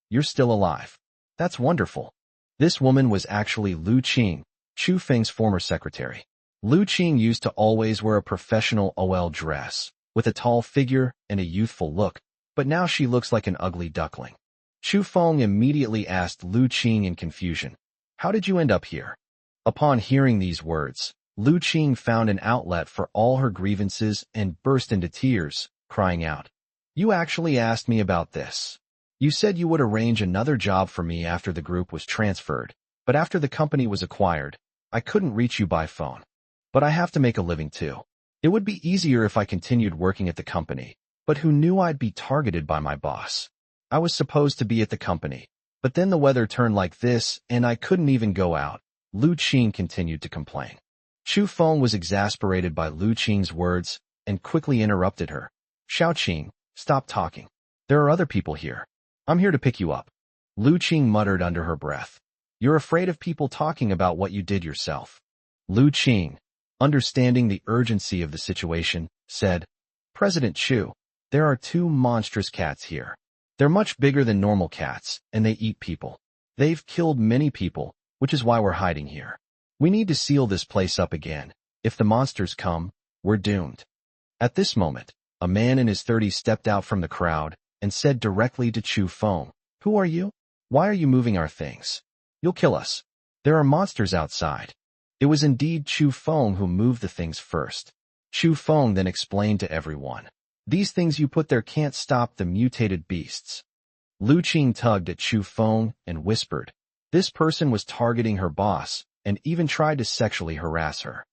you're still alive. That's wonderful. This woman was actually Lu Qing, Chu Feng's former secretary. Lu Qing used to always wear a professional OL dress, with a tall figure and a youthful look, but now she looks like an ugly duckling. Chu Feng immediately asked Lu Qing in confusion, "How did you end up here?" Upon hearing these words, Lu Qing found an outlet for all her grievances and burst into tears, crying out, "You actually asked me about this. You said you would arrange another job for me after the group was transferred, but after the company was acquired, I couldn't reach you by phone. But I have to make a living too. It would be easier if I continued working at the company, but who knew I'd be targeted by my boss? I was supposed to be at the company, but then the weather turned like this and I couldn't even go out." Lu Qing continued to complain. Chu Feng was exasperated by Lu Qing's words and quickly interrupted her. "Xiao Qing, stop talking. There are other people here. I'm here to pick you up." Lu Qing muttered under her breath. "You're afraid of people talking about what you did yourself." Lu Qing, understanding the urgency of the situation, said, "President Chu, there are 2 monstrous cats here. They're much bigger than normal cats, and they eat people. They've killed many people, which is why we're hiding here. We need to seal this place up again. If the monsters come, we're doomed." At this moment, a man in his 30s stepped out from the crowd and said directly to Chu Feng, "Who are you? Why are you moving our things? You'll kill us. There are monsters outside." It was indeed Chu Feng who moved the things first. Chu Feng then explained to everyone, "These things you put there can't stop the mutated beasts." Lu Qing tugged at Chu Feng and whispered, "This person was targeting her boss and even tried to sexually harass her."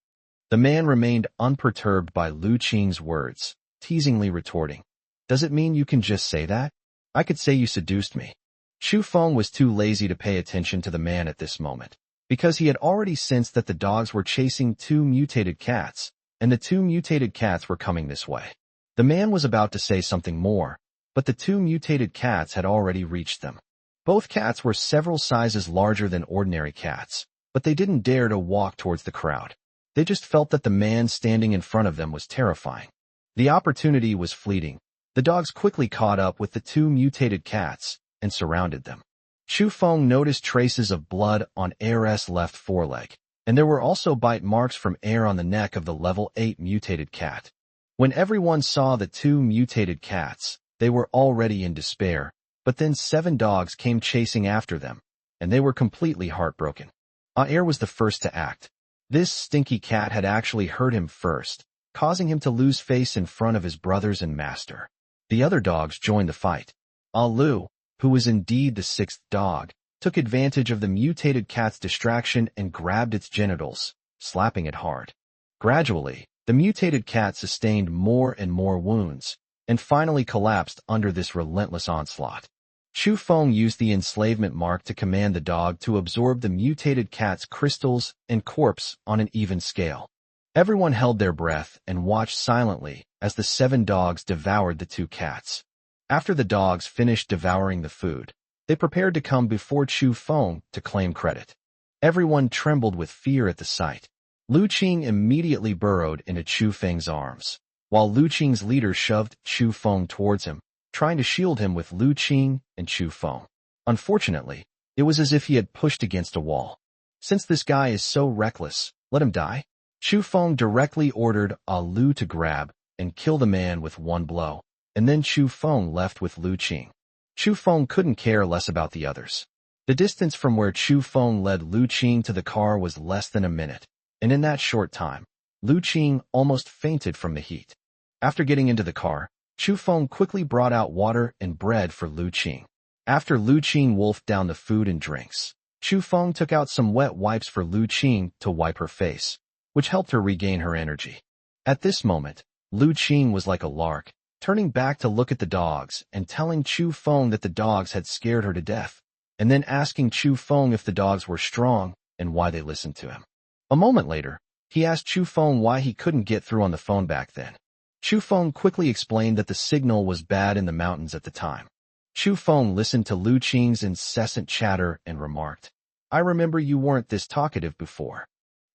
The man remained unperturbed by Lu Qing's words, teasingly retorting, "Does it mean you can just say that? I could say you seduced me." Chu Feng was too lazy to pay attention to the man at this moment, because he had already sensed that the dogs were chasing 2 mutated cats, and the 2 mutated cats were coming this way. The man was about to say something more, but the 2 mutated cats had already reached them. Both cats were several sizes larger than ordinary cats, but they didn't dare to walk towards the crowd. They just felt that the man standing in front of them was terrifying. The opportunity was fleeting. The dogs quickly caught up with the 2 mutated cats and surrounded them. Chu Feng noticed traces of blood on Air's left foreleg, and there were also bite marks from Air on the neck of the level 8 mutated cat. When everyone saw the 2 mutated cats, they were already in despair, but then 7 dogs came chasing after them, and they were completely heartbroken. Air was the first to act. This stinky cat had actually hurt him first, causing him to lose face in front of his brothers and master. The other dogs joined the fight. Lu, who was indeed the 6th dog, took advantage of the mutated cat's distraction and grabbed its genitals, slapping it hard. Gradually, the mutated cat sustained more and more wounds, and finally collapsed under this relentless onslaught. Chu Feng used the enslavement mark to command the dog to absorb the mutated cat's crystals and corpse on an even scale. Everyone held their breath and watched silently as the 7 dogs devoured the 2 cats. After the dogs finished devouring the food, they prepared to come before Chu Feng to claim credit. Everyone trembled with fear at the sight. Lu Qing immediately burrowed into Chu Feng's arms, while Lu Qing's leader shoved Chu Feng towards him, trying to shield him with Lu Qing and Chu Feng. Unfortunately, it was as if he had pushed against a wall. "Since this guy is so reckless, let him die." Chu Feng directly ordered Lu to grab and kill the man with one blow, and then Chu Feng left with Lu Qing. Chu Feng couldn't care less about the others. The distance from where Chu Feng led Lu Qing to the car was less than a minute, and in that short time, Lu Qing almost fainted from the heat. After getting into the car, Chu Feng quickly brought out water and bread for Lu Qing. After Lu Qing wolfed down the food and drinks, Chu Feng took out some wet wipes for Lu Qing to wipe her face, which helped her regain her energy. At this moment, Lu Qing was like a lark, turning back to look at the dogs and telling Chu Feng that the dogs had scared her to death, and then asking Chu Feng if the dogs were strong and why they listened to him. A moment later, he asked Chu Feng why he couldn't get through on the phone back then. Chu Feng quickly explained that the signal was bad in the mountains at the time. Chu Feng listened to Lu Qing's incessant chatter and remarked, "I remember you weren't this talkative before."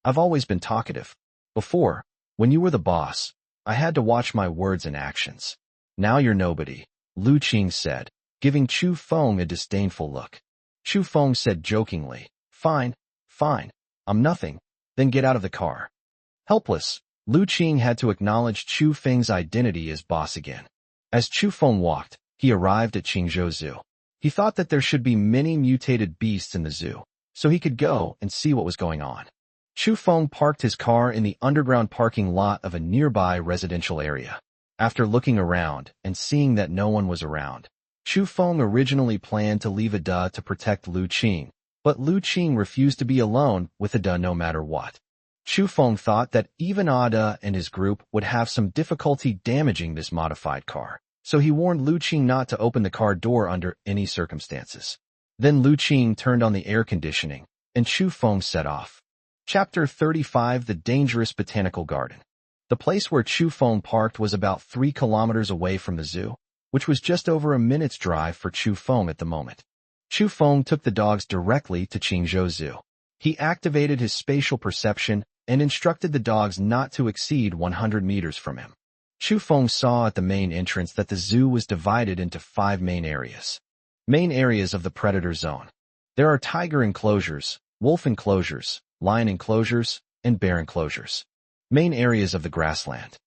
"I've always been talkative. Before, when you were the boss, I had to watch my words and actions. Now you're nobody," Lu Qing said, giving Chu Feng a disdainful look. Chu Feng said jokingly, Fine, I'm nothing, then get out of the car." Helpless, Lu Qing had to acknowledge Chu Feng's identity as boss again. As Chu Feng walked, he arrived at Qingzhou Zoo. He thought that there should be many mutated beasts in the zoo, so he could go and see what was going on. Chu Feng parked his car in the underground parking lot of a nearby residential area. After looking around and seeing that no one was around, Chu Feng originally planned to leave Ada to protect Lu Qing, but Lu Qing refused to be alone with Ada no matter what. Chu Feng thought that even Ada and his group would have some difficulty damaging this modified car, so he warned Lu Qing not to open the car door under any circumstances. Then Lu Qing turned on the air conditioning, and Chu Feng set off. Chapter 35: The Dangerous Botanical Garden. The place where Chu Feng parked was about 3 kilometers away from the zoo, which was just over a minute's drive for Chu Feng at the moment. Chu Feng took the dogs directly to Qingzhou Zoo. He activated his spatial perception and instructed the dogs not to exceed 100 meters from him. Chu Feng saw at the main entrance that the zoo was divided into 5 main areas. Main areas of the predator zone. There are tiger enclosures, wolf enclosures, lion enclosures, and bear enclosures. Main areas of the grassland.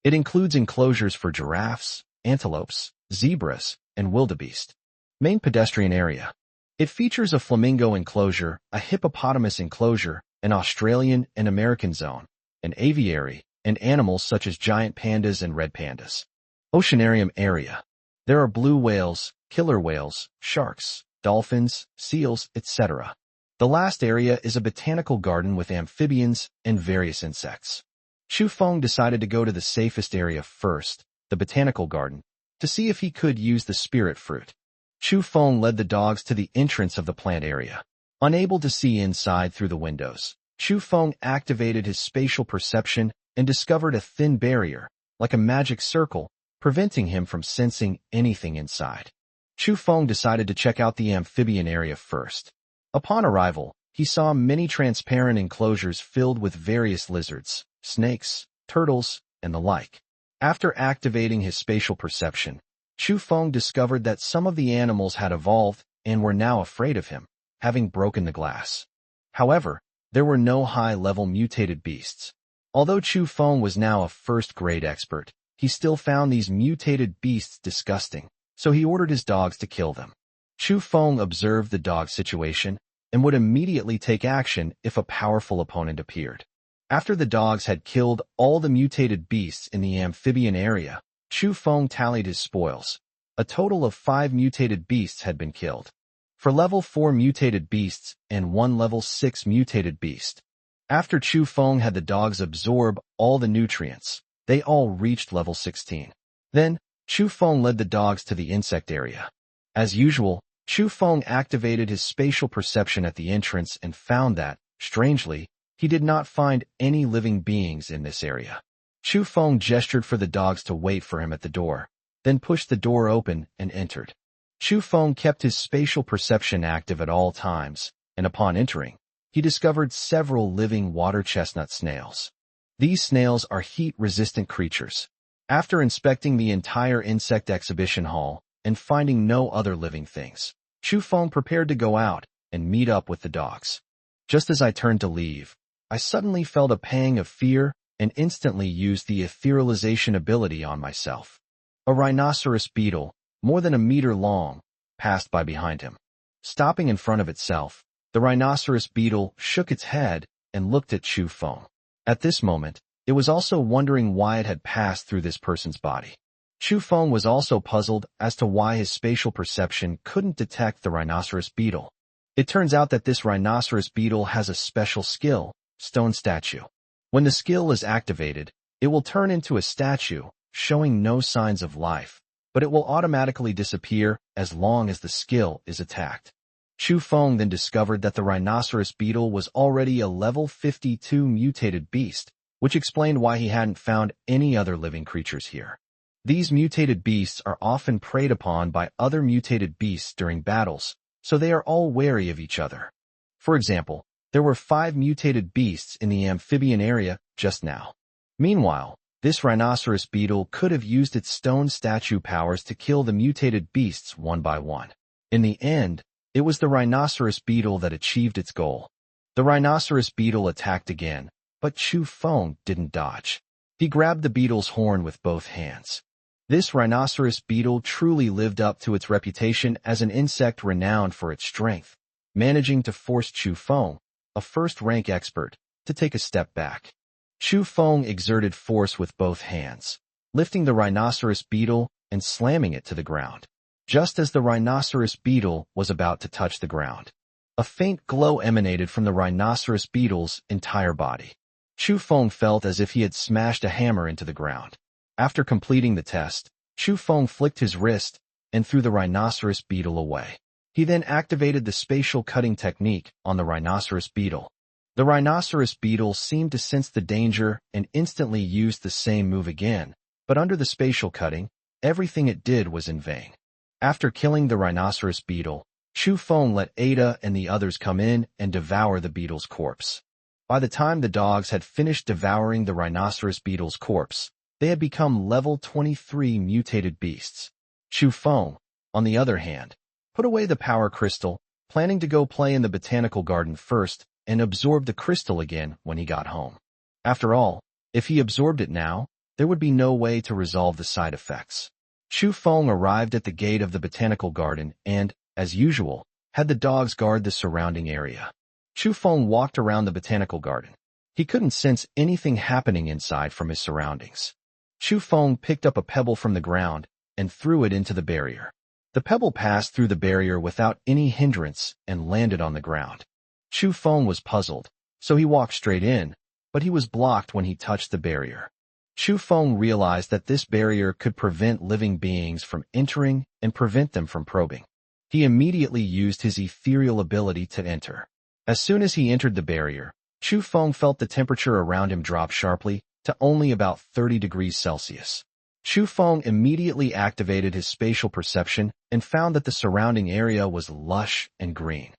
It includes enclosures for giraffes, antelopes, zebras, and wildebeest. Main pedestrian area. It features a flamingo enclosure, a hippopotamus enclosure, an Australian and American zone, an aviary, and animals such as giant pandas and red pandas. Oceanarium area. There are blue whales, killer whales, sharks, dolphins, seals, etc. The last area is a botanical garden with amphibians and various insects. Chu Feng decided to go to the safest area first, the botanical garden, to see if he could use the spirit fruit. Chu Feng led the dogs to the entrance of the plant area. Unable to see inside through the windows, Chu Feng activated his spatial perception and discovered a thin barrier, like a magic circle, preventing him from sensing anything inside. Chu Feng decided to check out the amphibian area first. Upon arrival, he saw many transparent enclosures filled with various lizards, snakes, turtles, and the like. After activating his spatial perception, Chu Feng discovered that some of the animals had evolved and were now afraid of him, having broken the glass. However, there were no high-level mutated beasts. Although Chu Feng was now a first-grade expert, he still found these mutated beasts disgusting, so he ordered his dogs to kill them. Chu Feng observed the dog situation and would immediately take action if a powerful opponent appeared. After the dogs had killed all the mutated beasts in the amphibian area, Chu Feng tallied his spoils. A total of 5 mutated beasts had been killed. For level 4 mutated beasts and 1 level 6 mutated beast. After Chu Feng had the dogs absorb all the nutrients, they all reached level 16. Then, Chu Feng led the dogs to the insect area. As usual, Chu Feng activated his spatial perception at the entrance and found that, strangely, he did not find any living beings in this area. Chu Feng gestured for the dogs to wait for him at the door, then pushed the door open and entered. Chu Feng kept his spatial perception active at all times, and upon entering, he discovered several living water chestnut snails. These snails are heat-resistant creatures. After inspecting the entire insect exhibition hall and finding no other living things, Chu Feng prepared to go out and meet up with the dogs. Just as I turned to leave, I suddenly felt a pang of fear and instantly used the etherealization ability on myself. A rhinoceros beetle, more than a meter long, passed by behind him. Stopping in front of itself, the rhinoceros beetle shook its head and looked at Chu Feng. At this moment, It was also wondering why it had passed through this person's body. Chu Feng was also puzzled as to why his spatial perception couldn't detect the rhinoceros beetle. It turns out that this rhinoceros beetle has a special skill, stone statue. When the skill is activated, it will turn into a statue, showing no signs of life, but it will automatically disappear as long as the skill is attacked. Chu Feng then discovered that the rhinoceros beetle was already a level 52 mutated beast, which explained why he hadn't found any other living creatures here. These mutated beasts are often preyed upon by other mutated beasts during battles, so they are all wary of each other. For example, there were 5 mutated beasts in the amphibian area just now. Meanwhile, this rhinoceros beetle could have used its stone statue powers to kill the mutated beasts one by one. In the end, it was the rhinoceros beetle that achieved its goal. The rhinoceros beetle attacked again, but Chu Feng didn't dodge. He grabbed the beetle's horn with both hands. This rhinoceros beetle truly lived up to its reputation as an insect renowned for its strength, managing to force Chu Feng, a first-rank expert, to take a step back. Chu Feng exerted force with both hands, lifting the rhinoceros beetle and slamming it to the ground. Just as the rhinoceros beetle was about to touch the ground, a faint glow emanated from the rhinoceros beetle's entire body. Chu Feng felt as if he had smashed a hammer into the ground. After completing the test, Chu Feng flicked his wrist and threw the rhinoceros beetle away. He then activated the spatial cutting technique on the rhinoceros beetle. The rhinoceros beetle seemed to sense the danger and instantly used the same move again, but under the spatial cutting, everything it did was in vain. After killing the rhinoceros beetle, Chu Feng let Ada and the others come in and devour the beetle's corpse. By the time the dogs had finished devouring the rhinoceros beetle's corpse, they had become level 23 mutated beasts. Chu Feng, on the other hand, put away the power crystal, planning to go play in the botanical garden first and absorb the crystal again when he got home. After all, if he absorbed it now, there would be no way to resolve the side effects. Chu Feng arrived at the gate of the botanical garden and, as usual, had the dogs guard the surrounding area. Chu Feng walked around the botanical garden. He couldn't sense anything happening inside from his surroundings. Chu Feng picked up a pebble from the ground and threw it into the barrier. The pebble passed through the barrier without any hindrance and landed on the ground. Chu Feng was puzzled, so he walked straight in, but he was blocked when he touched the barrier. Chu Feng realized that this barrier could prevent living beings from entering and prevent them from probing. He immediately used his ethereal ability to enter. As soon as he entered the barrier, Chu Feng felt the temperature around him drop sharply to only about 30 degrees Celsius. Chu Feng immediately activated his spatial perception and found that the surrounding area was lush and green.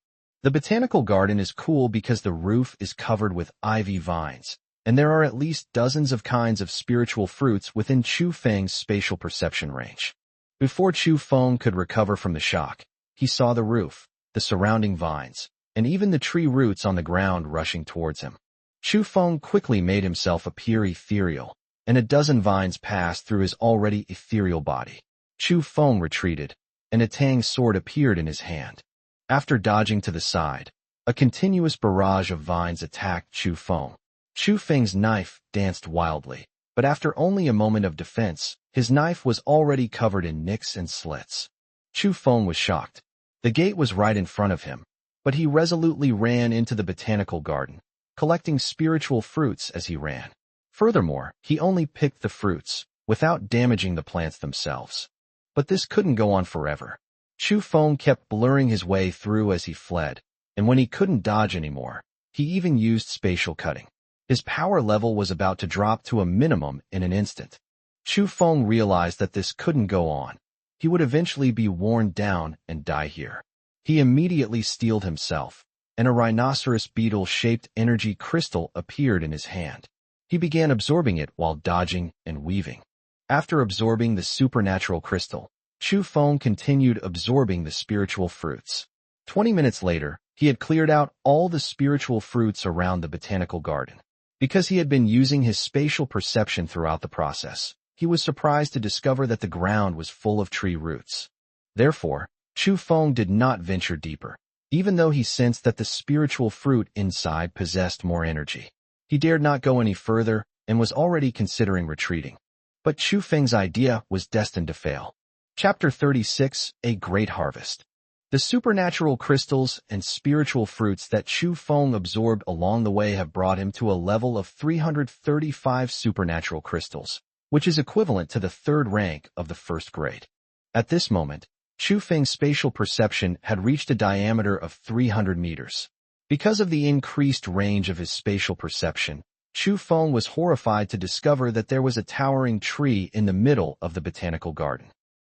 The botanical garden is cool because the roof is covered with ivy vines, and there are at least dozens of kinds of spiritual fruits within Chu Feng's spatial perception range. Before Chu Feng could recover from the shock, he saw the roof, the surrounding vines, and even the tree roots on the ground rushing towards him. Chu Feng quickly made himself appear ethereal, and a dozen vines passed through his already ethereal body. Chu Feng retreated, and a tang sword appeared in his hand. After dodging to the side, a continuous barrage of vines attacked Chu Feng. Chu Feng's knife danced wildly, but after only a moment of defense, his knife was already covered in nicks and slits. Chu Feng was shocked. The gate was right in front of him, but he resolutely ran into the botanical garden, collecting spiritual fruits as he ran. Furthermore, he only picked the fruits, without damaging the plants themselves. But this couldn't go on forever. Chu Feng kept blurring his way through as he fled, and when he couldn't dodge anymore, he even used spatial cutting. His power level was about to drop to a minimum in an instant. Chu Feng realized that this couldn't go on. He would eventually be worn down and die here. He immediately steeled himself, and a rhinoceros beetle-shaped energy crystal appeared in his hand. He began absorbing it while dodging and weaving. After absorbing the supernatural crystal, Chu Feng continued absorbing the spiritual fruits. 20 minutes later, he had cleared out all the spiritual fruits around the botanical garden. Because he had been using his spatial perception throughout the process, he was surprised to discover that the ground was full of tree roots. Therefore, Chu Feng did not venture deeper, even though he sensed that the spiritual fruit inside possessed more energy. He dared not go any further and was already considering retreating. But Chu Feng's idea was destined to fail. Chapter 36, A Great Harvest. The supernatural crystals and spiritual fruits that Chu Feng absorbed along the way have brought him to a level of 335 supernatural crystals, which is equivalent to the third rank of the first grade. At this moment, Chu Feng's spatial perception had reached a diameter of 300 meters. Because of the increased range of his spatial perception, Chu Feng was horrified to discover that there was a towering tree in the middle of the botanical garden.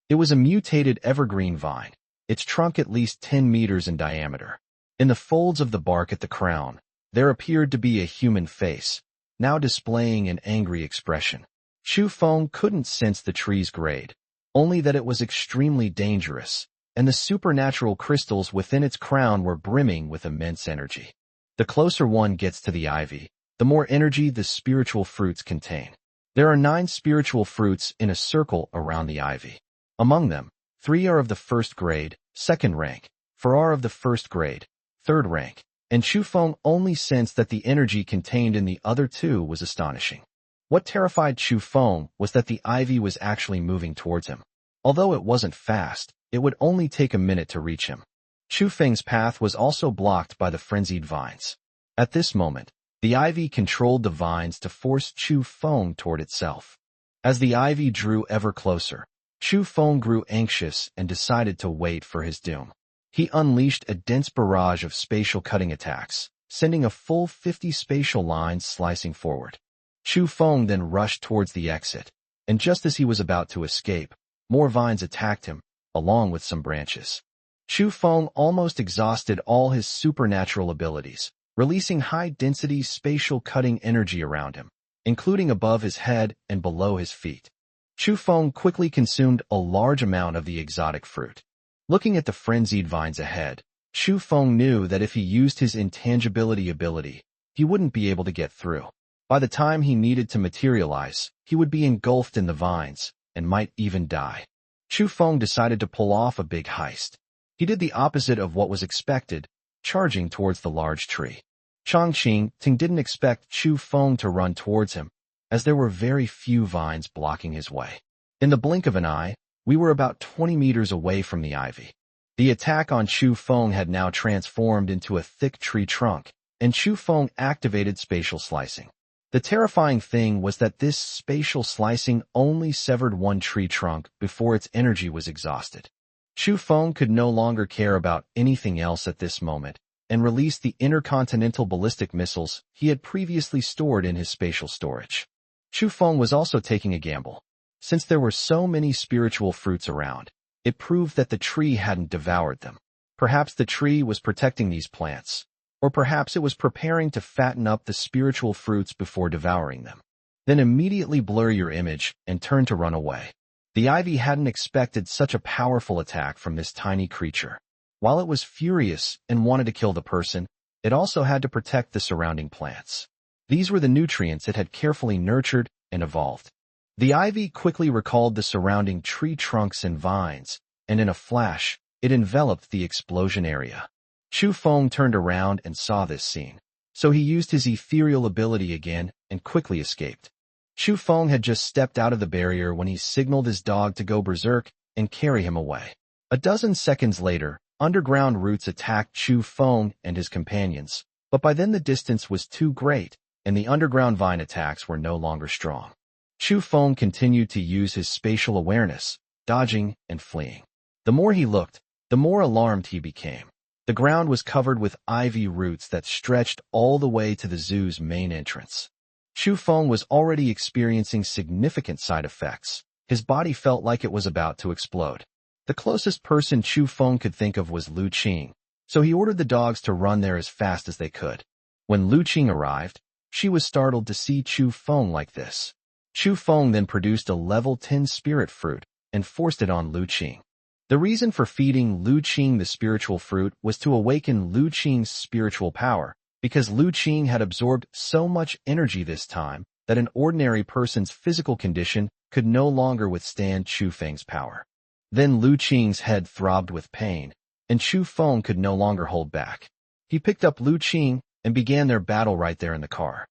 It was a mutated evergreen vine, its trunk at least 10 meters in diameter. In the folds of the bark at the crown, there appeared to be a human face, now displaying an angry expression. Chu Feng couldn't sense the tree's grade, only that it was extremely dangerous, and the supernatural crystals within its crown were brimming with immense energy. The closer one gets to the ivy, the more energy the spiritual fruits contain. There are 9 spiritual fruits in a circle around the ivy. Among them, 3 are of the first grade, second rank, 4 are of the first grade, third rank, and Chu Feng only sensed that the energy contained in the other 2 was astonishing. What terrified Chu Feng was that the ivy was actually moving towards him. Although it wasn't fast, it would only take a minute to reach him. Chu Feng's path was also blocked by the frenzied vines. At this moment, the ivy controlled the vines to force Chu Feng toward itself. As the ivy drew ever closer, Chu Feng grew anxious and decided to wait for his doom. He unleashed a dense barrage of spatial cutting attacks, sending a full 50 spatial lines slicing forward. Chu Feng then rushed towards the exit, and just as he was about to escape, more vines attacked him, along with some branches. Chu Feng almost exhausted all his supernatural abilities, releasing high-density spatial cutting energy around him, including above his head and below his feet. Chu Feng quickly consumed a large amount of the exotic fruit. Looking at the frenzied vines ahead, Chu Feng knew that if he used his intangibility ability, he wouldn't be able to get through. By the time he needed to materialize, he would be engulfed in the vines, and might even die. Chu Feng decided to pull off a big heist. He did the opposite of what was expected, charging towards the large tree. Ting didn't expect Chu Feng to run towards him, as there were very few vines blocking his way. In the blink of an eye, we were about 20 meters away from the ivy. The attack on Chu Feng had now transformed into a thick tree trunk, and Chu Feng activated spatial slicing. The terrifying thing was that this spatial slicing only severed one tree trunk before its energy was exhausted. Chu Feng could no longer care about anything else at this moment, and released the intercontinental ballistic missiles he had previously stored in his spatial storage. Chu Feng was also taking a gamble. Since there were so many spiritual fruits around, it proved that the tree hadn't devoured them. Perhaps the tree was protecting these plants, or perhaps it was preparing to fatten up the spiritual fruits before devouring them. Then immediately blur your image and turn to run away. The ivy hadn't expected such a powerful attack from this tiny creature. While it was furious and wanted to kill the person, it also had to protect the surrounding plants. These were the nutrients it had carefully nurtured and evolved. The ivy quickly recalled the surrounding tree trunks and vines, and in a flash, it enveloped the explosion area. Chu Feng turned around and saw this scene, so he used his ethereal ability again and quickly escaped. Chu Feng had just stepped out of the barrier when he signaled his dog to go berserk and carry him away. A dozen seconds later, underground roots attacked Chu Feng and his companions, but by then the distance was too great, and the underground vine attacks were no longer strong. Chu Feng continued to use his spatial awareness, dodging and fleeing. The more he looked, the more alarmed he became. The ground was covered with ivy roots that stretched all the way to the zoo's main entrance. Chu Feng was already experiencing significant side effects. His body felt like it was about to explode. The closest person Chu Feng could think of was Lu Qing, so he ordered the dogs to run there as fast as they could. When Lu Qing arrived, she was startled to see Chu Feng like this. Chu Feng then produced a level 10 spirit fruit and forced it on Lu Qing. The reason for feeding Lu Qing the spiritual fruit was to awaken Lu Qing's spiritual power, because Lu Qing had absorbed so much energy this time that an ordinary person's physical condition could no longer withstand Chu Feng's power. Then Lu Qing's head throbbed with pain, and Chu Feng could no longer hold back. He picked up Lu Qing and began their battle right there in the car.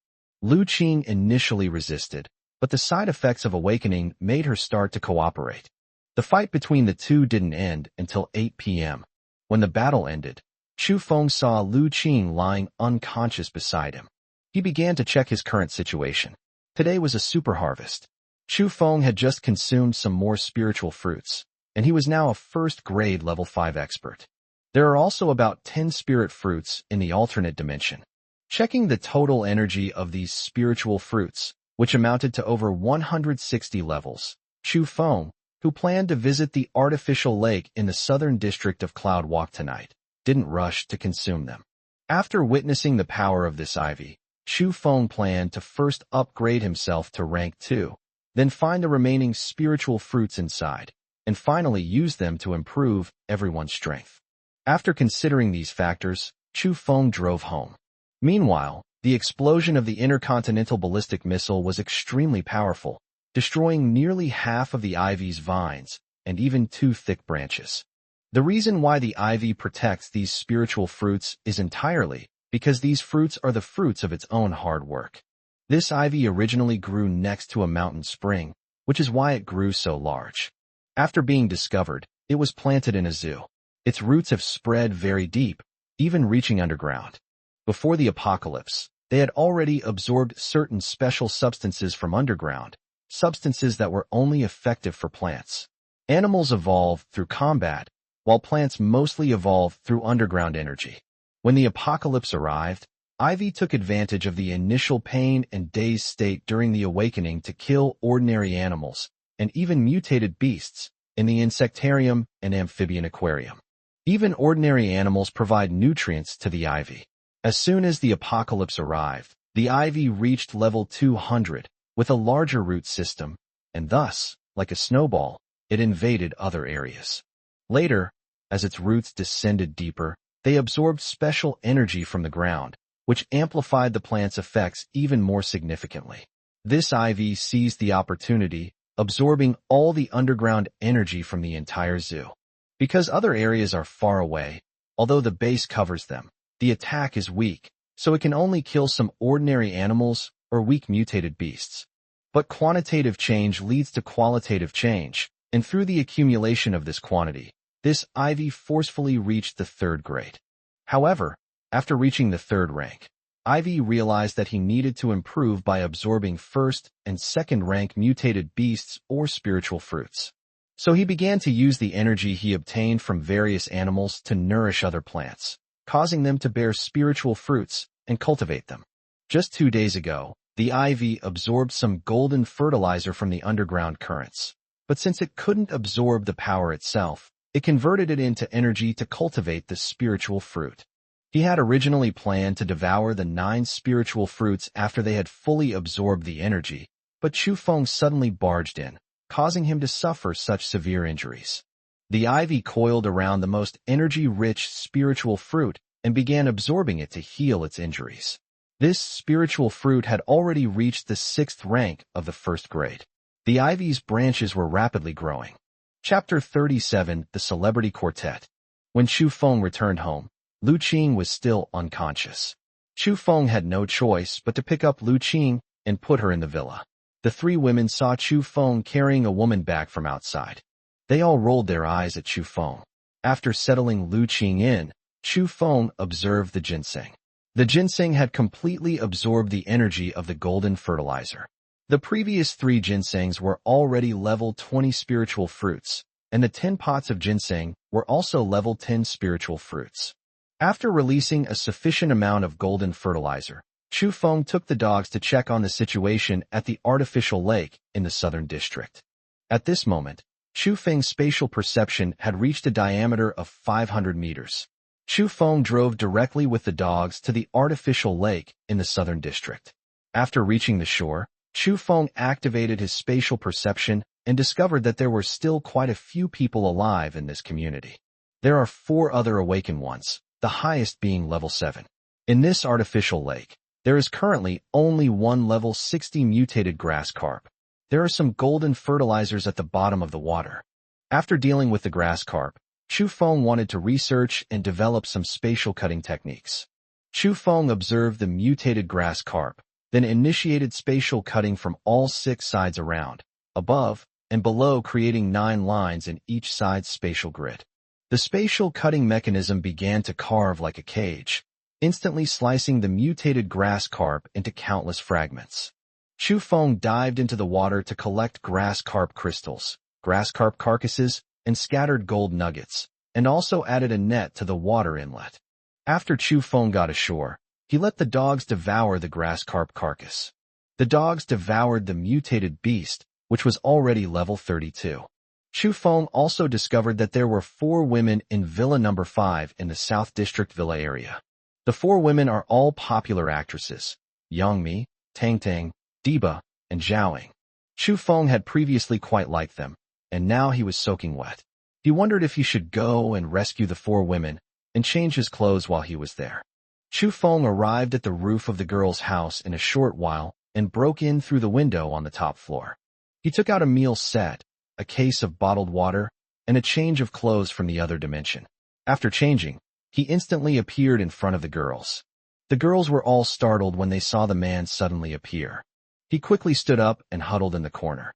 Lu Qing initially resisted, but the side effects of awakening made her start to cooperate. The fight between the two didn't end until 8 p.m. When the battle ended, Chu Feng saw Lu Qing lying unconscious beside him. He began to check his current situation. Today was a super harvest. Chu Feng had just consumed some more spiritual fruits, and he was now a first-grade level 5 expert. There are also about 10 spirit fruits in the alternate dimension. Checking the total energy of these spiritual fruits, which amounted to over 160 levels, Chu Feng, who planned to visit the artificial lake in the southern district of Cloud Walk tonight, didn't rush to consume them. After witnessing the power of this ivy, Chu Feng planned to first upgrade himself to rank 2, then find the remaining spiritual fruits inside, and finally use them to improve everyone's strength. After considering these factors, Chu Feng drove home. Meanwhile, the explosion of the intercontinental ballistic missile was extremely powerful, destroying nearly half of the ivy's vines and even 2 thick branches. The reason why the ivy protects these spiritual fruits is entirely because these fruits are the fruits of its own hard work. This ivy originally grew next to a mountain spring, which is why it grew so large. After being discovered, it was planted in a zoo. Its roots have spread very deep, even reaching underground. Before the apocalypse, they had already absorbed certain special substances from underground, substances that were only effective for plants. Animals evolve through combat, while plants mostly evolve through underground energy. When the apocalypse arrived, Ivy took advantage of the initial pain and dazed state during the awakening to kill ordinary animals and even mutated beasts in the insectarium and amphibian aquarium. Even ordinary animals provide nutrients to the ivy. As soon as the apocalypse arrived, the ivy reached level 200 with a larger root system, and thus, like a snowball, it invaded other areas. Later, as its roots descended deeper, they absorbed special energy from the ground, which amplified the plant's effects even more significantly. This ivy seized the opportunity, absorbing all the underground energy from the entire zoo. Because other areas are far away, although the base covers them, the attack is weak, so it can only kill some ordinary animals or weak mutated beasts. But quantitative change leads to qualitative change, and through the accumulation of this quantity, this ivy forcefully reached the 3rd grade. However, after reaching the 3rd rank, Ivy realized that he needed to improve by absorbing 1st and 2nd rank mutated beasts or spiritual fruits. So he began to use the energy he obtained from various animals to nourish other plants, causing them to bear spiritual fruits and cultivate them. Just 2 days ago, the ivy absorbed some golden fertilizer from the underground currents. But since it couldn't absorb the power itself, it converted it into energy to cultivate the spiritual fruit. He had originally planned to devour the 9 spiritual fruits after they had fully absorbed the energy, but Chu Feng suddenly barged in, causing him to suffer such severe injuries. The ivy coiled around the most energy-rich spiritual fruit and began absorbing it to heal its injuries. This spiritual fruit had already reached the 6th rank of the 1st grade. The ivy's branches were rapidly growing. Chapter 37, The Celebrity Quartet. When Chu Feng returned home, Lu Qing was still unconscious. Chu Feng had no choice but to pick up Lu Qing and put her in the villa. The 3 women saw Chu Feng carrying a woman back from outside. They all rolled their eyes at Chu Feng. After settling Lu Qing in, Chu Feng observed the ginseng. The ginseng had completely absorbed the energy of the golden fertilizer. The previous 3 ginsengs were already level 20 spiritual fruits, and the 10 pots of ginseng were also level 10 spiritual fruits. After releasing a sufficient amount of golden fertilizer, Chu Feng took the dogs to check on the situation at the artificial lake in the southern district. At this moment, Chu Feng's spatial perception had reached a diameter of 500 meters. Chu Feng drove directly with the dogs to the artificial lake in the southern district. After reaching the shore, Chu Feng activated his spatial perception and discovered that there were still quite a few people alive in this community. There are 4 other awakened ones, the highest being level 7. In this artificial lake, there is currently only 1 level 60 mutated grass carp. There are some golden fertilizers at the bottom of the water. After dealing with the grass carp, Chu Feng wanted to research and develop some spatial cutting techniques. Chu Feng observed the mutated grass carp, then initiated spatial cutting from all 6 sides around, above, and below, creating 9 lines in each side's spatial grid. The spatial cutting mechanism began to carve like a cage, instantly slicing the mutated grass carp into countless fragments. Chu Feng dived into the water to collect grass carp crystals, grass carp carcasses, and scattered gold nuggets, and also added a net to the water inlet. After Chu Feng got ashore, he let the dogs devour the grass carp carcass. The dogs devoured the mutated beast, which was already level 32. Chu Feng also discovered that there were 4 women in Villa Number 5 in the South District Villa area. The 4 women are all popular actresses: Yangmi, Tang, Diba, and Zhaoying. Chu Feng had previously quite liked them, and now he was soaking wet. He wondered if he should go and rescue the 4 women and change his clothes while he was there. Chu Feng arrived at the roof of the girl's house in a short while and broke in through the window on the top floor. He took out a meal set, a case of bottled water, and a change of clothes from the other dimension. After changing, he instantly appeared in front of the girls. The girls were all startled when they saw the man suddenly appear. He quickly stood up and huddled in the corner.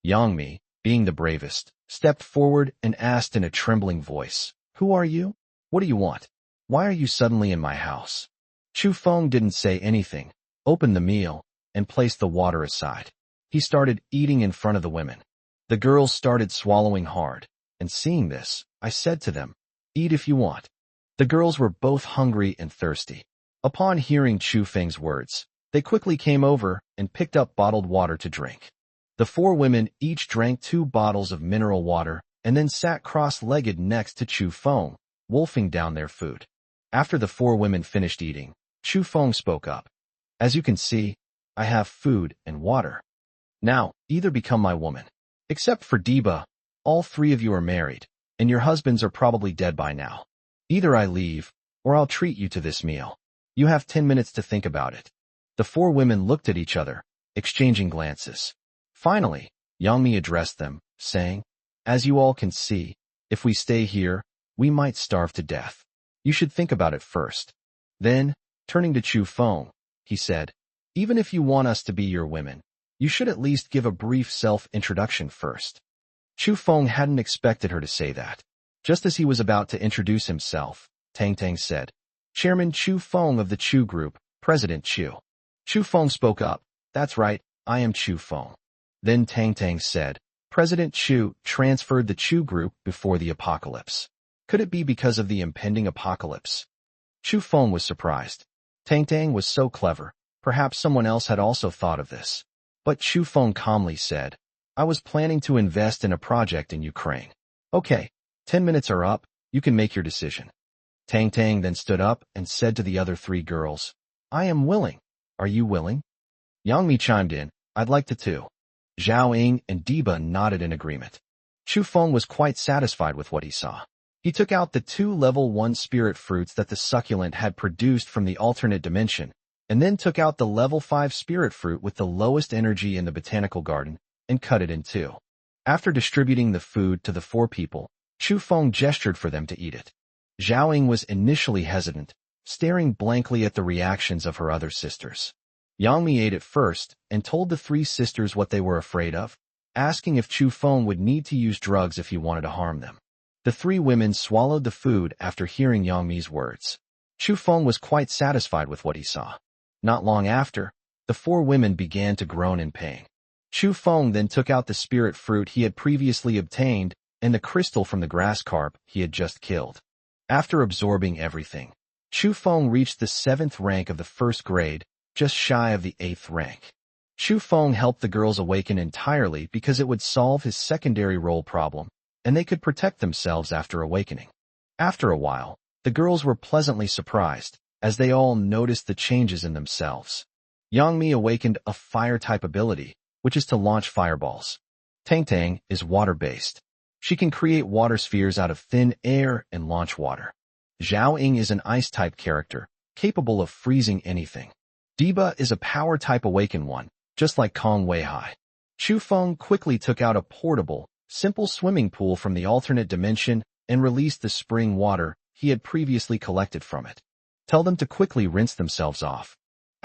Yangmi, being the bravest, stepped forward and asked in a trembling voice, "Who are you? What do you want? Why are you suddenly in my house?" Chu Feng didn't say anything, opened the meal, and placed the water aside. He started eating in front of the women. The girls started swallowing hard, and seeing this, I said to them, "Eat if you want." The girls were both hungry and thirsty. Upon hearing Chu Feng's words, they quickly came over and picked up bottled water to drink. The 4 women each drank 2 bottles of mineral water and then sat cross-legged next to Chu Feng, wolfing down their food. After the 4 women finished eating, Chu Feng spoke up. "As you can see, I have food and water. Now, either become my woman. Except for Diba, all 3 of you are married, and your husbands are probably dead by now. Either I leave, or I'll treat you to this meal. You have 10 minutes to think about it." The 4 women looked at each other, exchanging glances. Finally, Yangmi addressed them, saying, "As you all can see, if we stay here, we might starve to death. You should think about it first." Then, turning to Chu Feng, he said, "Even if you want us to be your women, you should at least give a brief self-introduction first." Chu Feng hadn't expected her to say that. Just as he was about to introduce himself, Tang said, "Chairman Chu Feng of the Chu Group, President Chu." Chu Feng spoke up, "That's right, I am Chu Feng." Then Tang said, "President Chu transferred the Chu Group before the apocalypse. Could it be because of the impending apocalypse?" Chu Feng was surprised. Tang was so clever, perhaps someone else had also thought of this. But Chu Feng calmly said, "I was planning to invest in a project in Ukraine." "Okay, 10 minutes are up, you can make your decision." Tang then stood up and said to the other 3 girls, "I am willing. Are you willing?" Yangmi chimed in, "I'd like to too." Zhaoying and Diba nodded in agreement. Chu Feng was quite satisfied with what he saw. He took out the 2 level 1 spirit fruits that the succulent had produced from the alternate dimension, and then took out the level 5 spirit fruit with the lowest energy in the botanical garden and cut it in 2. After distributing the food to the 4 people, Chu Feng gestured for them to eat it. Zhaoying was initially hesitant, staring blankly at the reactions of her other sisters. Yangmi ate it first and told the 3 sisters what they were afraid of, asking if Chu Feng would need to use drugs if he wanted to harm them. The 3 women swallowed the food after hearing Yangmi's words. Chu Feng was quite satisfied with what he saw. Not long after, the 4 women began to groan in pain. Chu Feng then took out the spirit fruit he had previously obtained and the crystal from the grass carp he had just killed. After absorbing everything, Chu Feng reached the 7th rank of the 1st grade, just shy of the 8th rank. Chu Feng helped the girls awaken entirely because it would solve his secondary role problem, and they could protect themselves after awakening. After a while, the girls were pleasantly surprised, as they all noticed the changes in themselves. Yangmi awakened a fire-type ability, which is to launch fireballs. Tang is water-based. She can create water spheres out of thin air and launch water. Zhaoying is an ice-type character, capable of freezing anything. Diba is a power-type awakened one, just like Kong Weihai. Chu Feng quickly took out a portable, simple swimming pool from the alternate dimension and released the spring water he had previously collected from it. "Tell them to quickly rinse themselves off."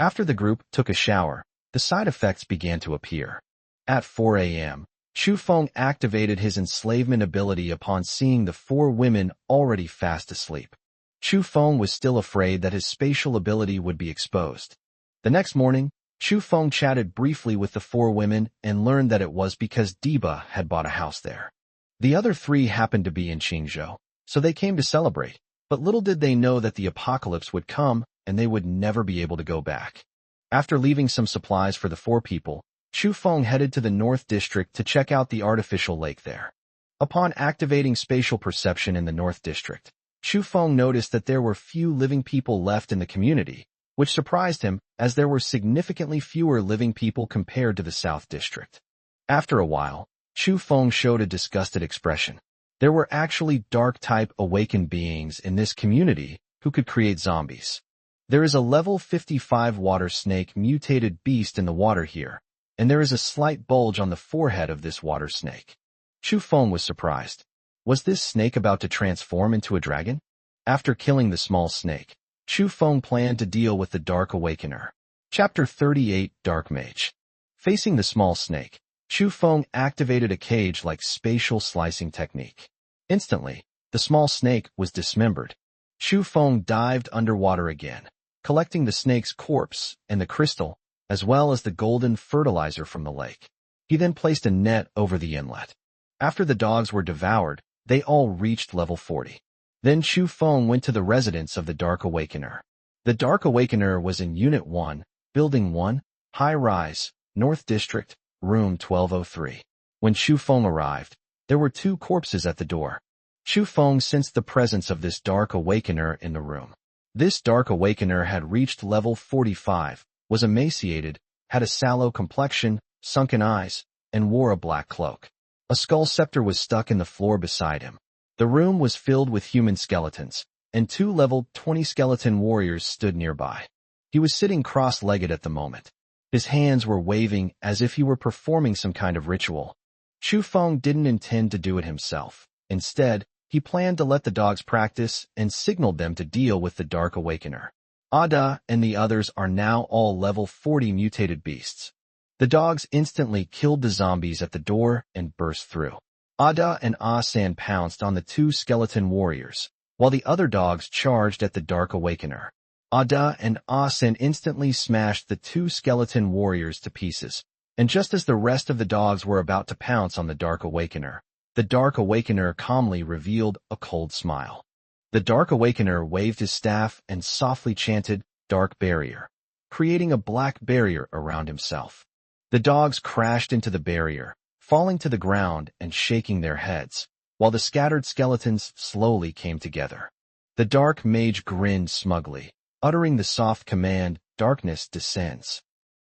After the group took a shower, the side effects began to appear. At 4 a.m., Chu Feng activated his enslavement ability upon seeing the 4 women already fast asleep. Chu Feng was still afraid that his spatial ability would be exposed. The next morning, Chu Feng chatted briefly with the 4 women and learned that it was because Diba had bought a house there. The other 3 happened to be in Qingzhou, so they came to celebrate, but little did they know that the apocalypse would come and they would never be able to go back. After leaving some supplies for the 4 people, Chu Feng headed to the North District to check out the artificial lake there. Upon activating spatial perception in the North District, Chu Feng noticed that there were few living people left in the community, which surprised him as there were significantly fewer living people compared to the South District. After a while, Chu Feng showed a disgusted expression. There were actually dark-type awakened beings in this community who could create zombies. There is a level 55 water snake mutated beast in the water here, and there is a slight bulge on the forehead of this water snake. Chu Feng was surprised. Was this snake about to transform into a dragon? After killing the small snake, Chu Feng planned to deal with the Dark Awakener. Chapter 38 Dark Mage. Facing the small snake, Chu Feng activated a cage-like spatial slicing technique. Instantly, the small snake was dismembered. Chu Feng dived underwater again, collecting the snake's corpse and the crystal, as well as the golden fertilizer from the lake. He then placed a net over the inlet. After the dogs were devoured, they all reached level 40. Then Chu Feng went to the residence of the Dark Awakener. The Dark Awakener was in Unit 1, Building 1, High Rise, North District, Room 1203. When Chu Feng arrived, there were 2 corpses at the door. Chu Feng sensed the presence of this Dark Awakener in the room. This Dark Awakener had reached level 45, was emaciated, had a sallow complexion, sunken eyes, and wore a black cloak. A skull scepter was stuck in the floor beside him. The room was filled with human skeletons, and 2 level 20 skeleton warriors stood nearby. He was sitting cross-legged at the moment. His hands were waving as if he were performing some kind of ritual. Chu Feng didn't intend to do it himself. Instead, he planned to let the dogs practice and signaled them to deal with the Dark Awakener. Ada and the others are now all level 40 mutated beasts. The dogs instantly killed the zombies at the door and burst through. Ada and Ah-san pounced on the 2 skeleton warriors, while the other dogs charged at the Dark Awakener. Ada and Ah-san instantly smashed the 2 skeleton warriors to pieces, and just as the rest of the dogs were about to pounce on the Dark Awakener, the Dark Awakener calmly revealed a cold smile. The Dark Awakener waved his staff and softly chanted, "Dark Barrier," creating a black barrier around himself. The dogs crashed into the barrier, falling to the ground and shaking their heads, while the scattered skeletons slowly came together. The Dark Mage grinned smugly, uttering the soft command, "Darkness descends."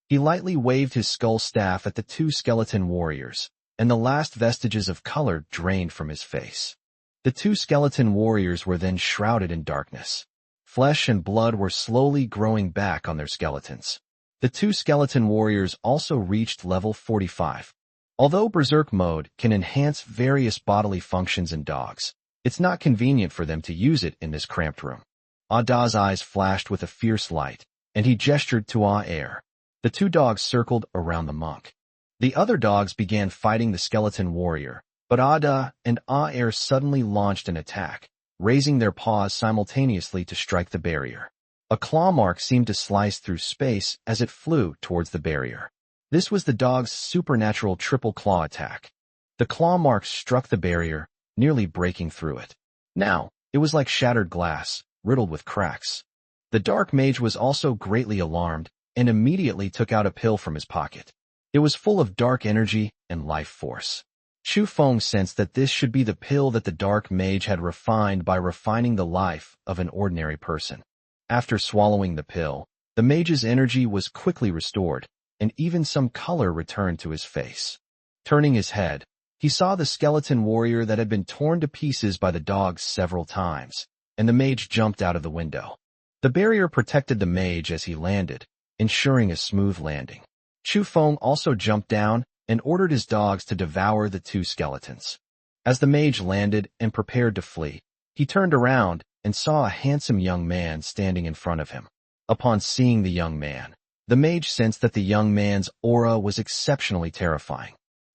He lightly waved his skull staff at the 2 skeleton warriors, and the last vestiges of color drained from his face. The 2 skeleton warriors were then shrouded in darkness. Flesh and blood were slowly growing back on their skeletons. The 2 skeleton warriors also reached level 45. Although Berserk mode can enhance various bodily functions in dogs, it's not convenient for them to use it in this cramped room. Ada's eyes flashed with a fierce light, and he gestured to Ah-air. The 2 dogs circled around the monk. The other dogs began fighting the skeleton warrior, but Ada and Ah-air suddenly launched an attack, raising their paws simultaneously to strike the barrier. A claw mark seemed to slice through space as it flew towards the barrier. This was the dog's supernatural triple claw attack. The claw marks struck the barrier, nearly breaking through it. Now, it was like shattered glass, riddled with cracks. The Dark Mage was also greatly alarmed and immediately took out a pill from his pocket. It was full of dark energy and life force. Chu Feng sensed that this should be the pill that the Dark Mage had refined by refining the life of an ordinary person. After swallowing the pill, the mage's energy was quickly restored, and even some color returned to his face. Turning his head, he saw the skeleton warrior that had been torn to pieces by the dogs several times, and the mage jumped out of the window. The barrier protected the mage as he landed, ensuring a smooth landing. Chu Feng also jumped down and ordered his dogs to devour the 2 skeletons. As the mage landed and prepared to flee, he turned around and saw a handsome young man standing in front of him. Upon seeing the young man, The mage sensed that the young man's aura was exceptionally terrifying.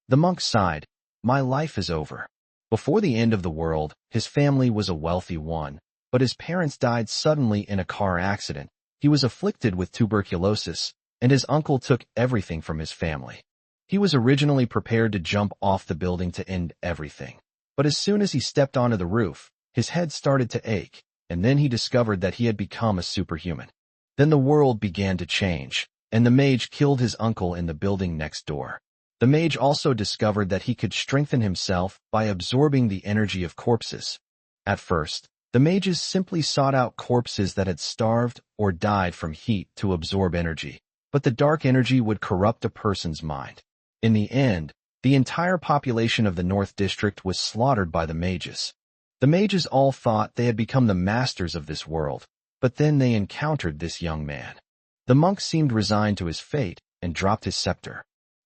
The monk sighed, "My life is over." Before the end of the world, his family was a wealthy one, but his parents died suddenly in a car accident. He was afflicted with tuberculosis, and his uncle took everything from his family. He was originally prepared to jump off the building to end everything. But as soon as he stepped onto the roof, his head started to ache, and then he discovered that he had become a superhuman. Then the world began to change, and the mage killed his uncle in the building next door. The mage also discovered that he could strengthen himself by absorbing the energy of corpses. At first, the mages simply sought out corpses that had starved or died from heat to absorb energy, but the dark energy would corrupt a person's mind. In the end, the entire population of the North District was slaughtered by the mages. The mages all thought they had become the masters of this world, but then they encountered this young man. The monk seemed resigned to his fate and dropped his scepter.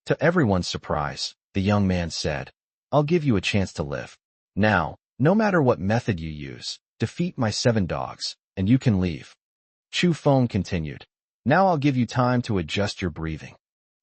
To everyone's surprise, the young man said, "I'll give you a chance to live. Now, no matter what method you use, defeat my 7 dogs, and you can leave." Chu Feng continued, "Now I'll give you time to adjust your breathing."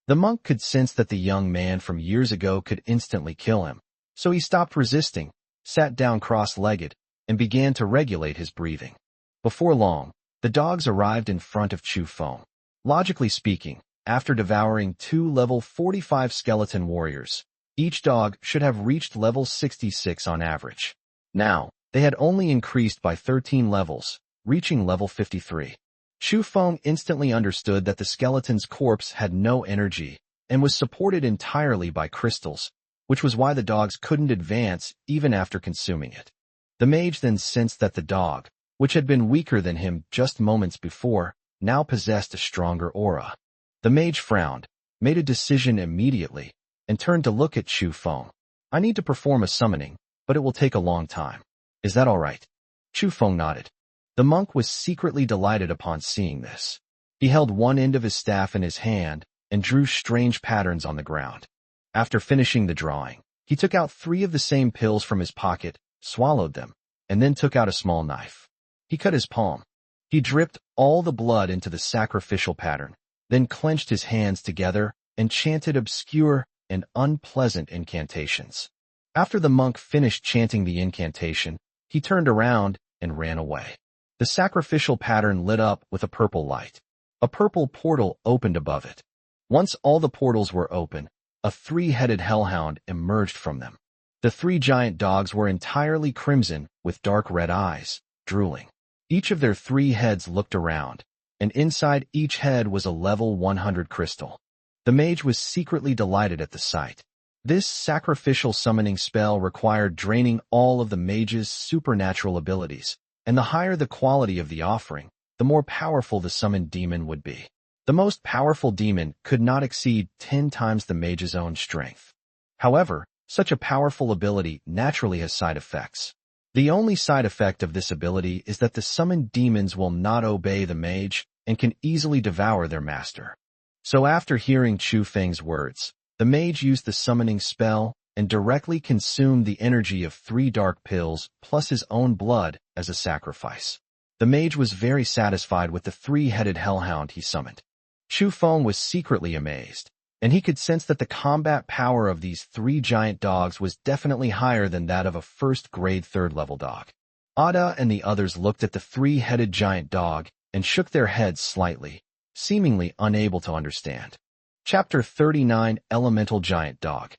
The monk could sense that the young man from years ago could instantly kill him, so he stopped resisting, sat down cross-legged, and began to regulate his breathing. Before long, the dogs arrived in front of Chu Feng. Logically speaking, after devouring 2 level 45 skeleton warriors, each dog should have reached level 66 on average. Now, they had only increased by 13 levels, reaching level 53. Chu Feng instantly understood that the skeleton's corpse had no energy and was supported entirely by crystals, which was why the dogs couldn't advance even after consuming it. The mage then sensed that the dog, which had been weaker than him just moments before, now possessed a stronger aura. The mage frowned, made a decision immediately, and turned to look at Chu Feng. "I need to perform a summoning, but it will take a long time. Is that all right?" Chu Feng nodded. The monk was secretly delighted upon seeing this. He held one end of his staff in his hand and drew strange patterns on the ground. After finishing the drawing, he took out 3 of the same pills from his pocket, swallowed them, and then took out a small knife. He cut his palm. He dripped all the blood into the sacrificial pattern, then clenched his hands together and chanted obscure and unpleasant incantations. After the monk finished chanting the incantation, he turned around and ran away. The sacrificial pattern lit up with a purple light. A purple portal opened above it. Once all the portals were open, a 3-headed hellhound emerged from them. The 3 giant dogs were entirely crimson with dark red eyes, drooling. Each of their 3 heads looked around, and inside each head was a level 100 crystal. The mage was secretly delighted at the sight. This sacrificial summoning spell required draining all of the mage's supernatural abilities, and the higher the quality of the offering, the more powerful the summoned demon would be. The most powerful demon could not exceed 10 times the mage's own strength. However, such a powerful ability naturally has side effects. The only side effect of this ability is that the summoned demons will not obey the mage and can easily devour their master. So after hearing Chu Feng's words, the mage used the summoning spell and directly consumed the energy of 3 dark pills plus his own blood as a sacrifice. The mage was very satisfied with the 3-headed hellhound he summoned. Chu Feng was secretly amazed, and he could sense that the combat power of these 3 giant dogs was definitely higher than that of a first-grade 3rd-level dog. Ada and the others looked at the 3-headed giant dog and shook their heads slightly, seemingly unable to understand. Chapter 39 Elemental Giant Dog.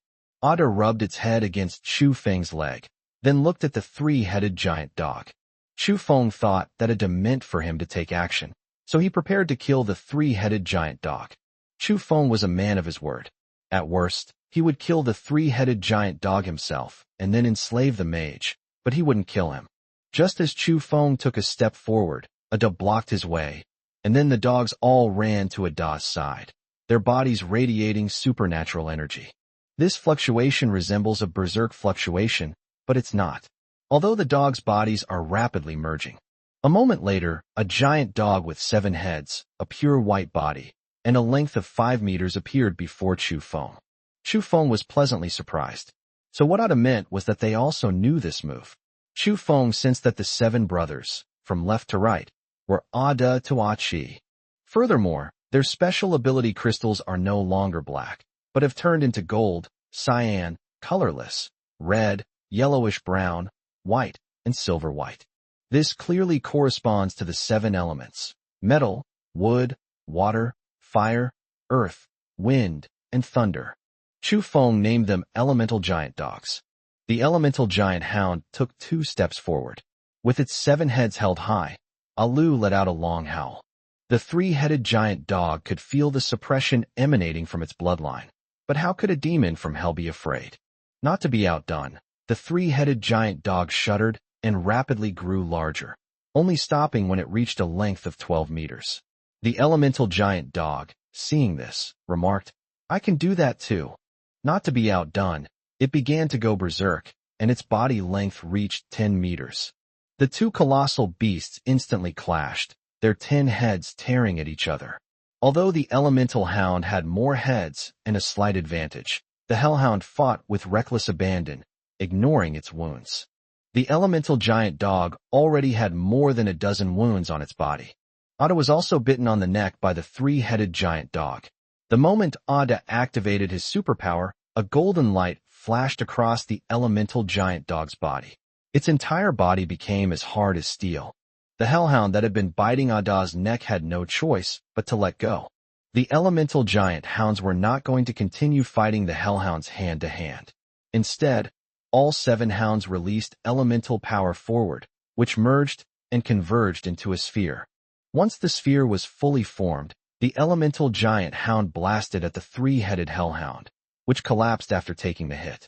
Ada rubbed its head against Chu Feng's leg, then looked at the 3-headed giant dog. Chu Feng thought that it meant for him to take action, so he prepared to kill the 3-headed giant dog. Chu Feng was a man of his word. At worst, he would kill the 3-headed giant dog himself and then enslave the mage, but he wouldn't kill him. Just as Chu Feng took a step forward, Ada blocked his way, and then the dogs all ran to Ada's side, their bodies radiating supernatural energy. This fluctuation resembles a berserk fluctuation, but it's not, although the dogs' bodies are rapidly merging. A moment later, a giant dog with 7 heads, a pure white body, and a length of 5 meters appeared before Chu Feng. Chu Feng was pleasantly surprised. So what Ada meant was that they also knew this move. Chu Feng sensed that the 7 brothers, from left to right, were Ada to Achi. Furthermore, Their special ability crystals are no longer black, but have turned into gold, cyan, colorless, red, yellowish-brown, white, and silver-white. This clearly corresponds to the 7 elements: metal, wood, water, fire, earth, wind, and thunder. Chu Feng named them elemental giant dogs. The elemental giant hound took 2 steps forward. With its 7 heads held high, Alu let out a long howl. The 3-headed giant dog could feel the suppression emanating from its bloodline. But how could a demon from hell be afraid? Not to be outdone, the 3-headed giant dog shuddered and rapidly grew larger, only stopping when it reached a length of 12 meters. The elemental giant dog, seeing this, remarked, "I can do that too." Not to be outdone, it began to go berserk, and its body length reached 10 meters. The 2 colossal beasts instantly clashed, their 10 heads tearing at each other. Although the elemental hound had more heads and a slight advantage, the hellhound fought with reckless abandon, ignoring its wounds. The elemental giant dog already had more than a dozen wounds on its body. Ada was also bitten on the neck by the 3-headed giant dog. The moment Ada activated his superpower, a golden light flashed across the elemental giant dog's body. Its entire body became as hard as steel. The hellhound that had been biting Ada's neck had no choice but to let go. The elemental giant hounds were not going to continue fighting the hellhounds hand-to-hand. Instead, all 7 hounds released elemental power forward, which merged and converged into a sphere. Once the sphere was fully formed, the elemental giant hound blasted at the 3-headed hellhound, which collapsed after taking the hit.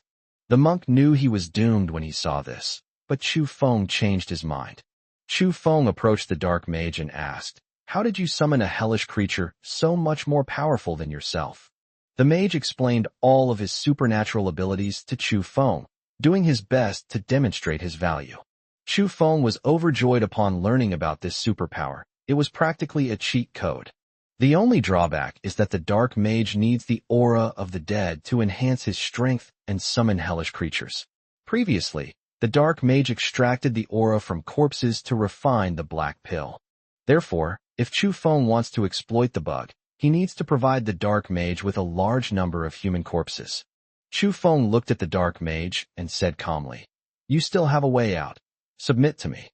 The monk knew he was doomed when he saw this, but Chu Feng changed his mind. Chu Feng approached the dark mage and asked, "How did you summon a hellish creature so much more powerful than yourself?" The mage explained all of his supernatural abilities to Chu Feng, doing his best to demonstrate his value. Chu Feng was overjoyed upon learning about this superpower. It was practically a cheat code. The only drawback is that the dark mage needs the aura of the dead to enhance his strength and summon hellish creatures. Previously, the dark mage extracted the aura from corpses to refine the black pill. Therefore, if Chu Feng wants to exploit the bug, he needs to provide the dark mage with a large number of human corpses. Chu Feng looked at the dark mage and said calmly, "You still have a way out. Submit to me."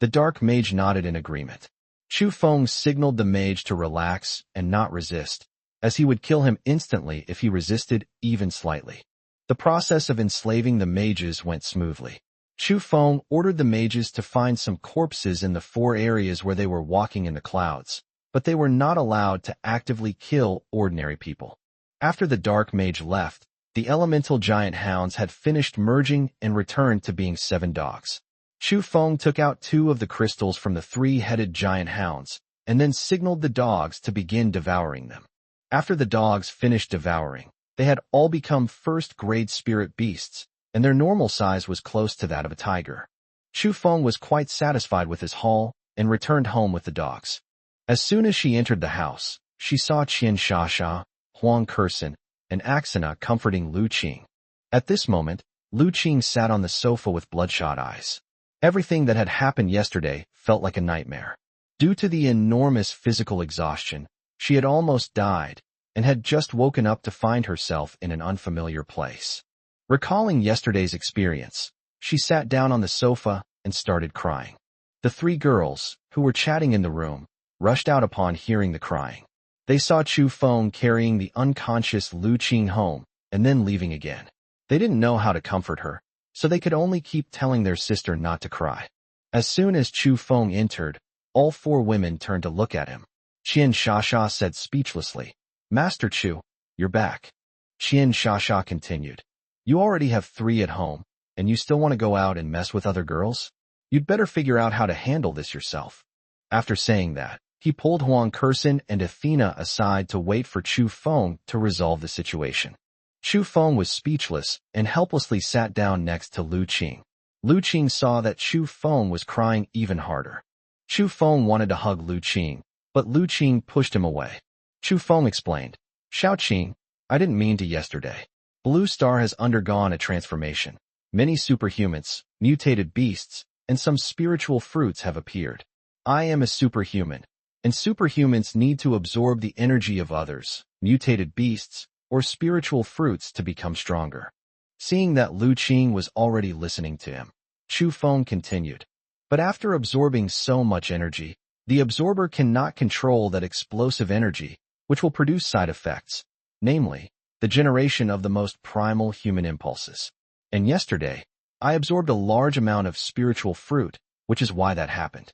The dark mage nodded in agreement. Chu Feng signaled the mage to relax and not resist, as he would kill him instantly if he resisted even slightly. The process of enslaving the mages went smoothly. Chu Feng ordered the mages to find some corpses in the 4 areas where they were walking in the clouds, but they were not allowed to actively kill ordinary people. After the dark mage left, the elemental giant hounds had finished merging and returned to being 7 dogs. Chu Feng took out 2 of the crystals from the 3-headed giant hounds, and then signaled the dogs to begin devouring them. After the dogs finished devouring, they had all become first-grade spirit beasts, and their normal size was close to that of a tiger. Chu Feng was quite satisfied with his haul and returned home with the dogs. As soon as she entered the house, she saw Qian Shasha, Huang Kursin, and Axana comforting Lu Qing. At this moment, Lu Qing sat on the sofa with bloodshot eyes. Everything that had happened yesterday felt like a nightmare. Due to the enormous physical exhaustion, she had almost died and had just woken up to find herself in an unfamiliar place. Recalling yesterday's experience, she sat down on the sofa and started crying. The 3 girls, who were chatting in the room, rushed out upon hearing the crying. They saw Chu Feng carrying the unconscious Lu Qing home and then leaving again. They didn't know how to comfort her, so they could only keep telling their sister not to cry. As soon as Chu Feng entered, all 4 women turned to look at him. Qian Shasha said speechlessly, "Master Chu, you're back." Qian Shasha continued, "You already have 3 at home, and you still want to go out and mess with other girls? You'd better figure out how to handle this yourself." After saying that, he pulled Huang Kursin and Athena aside to wait for Chu Feng to resolve the situation. Chu Feng was speechless and helplessly sat down next to Lu Qing. Lu Qing saw that Chu Feng was crying even harder. Chu Feng wanted to hug Lu Qing, but Lu Qing pushed him away. Chu Feng explained, "Xiao Qing, I didn't mean to yesterday. Blue Star has undergone a transformation. Many superhumans, mutated beasts, and some spiritual fruits have appeared. I am a superhuman. and superhumans need to absorb the energy of others, mutated beasts, or spiritual fruits to become stronger. Seeing that Lu Qing was already listening to him, Chu Feng continued. But after absorbing so much energy, the absorber cannot control that explosive energy, which will produce side effects, namely, the generation of the most primal human impulses. And yesterday, I absorbed a large amount of spiritual fruit, which is why that happened.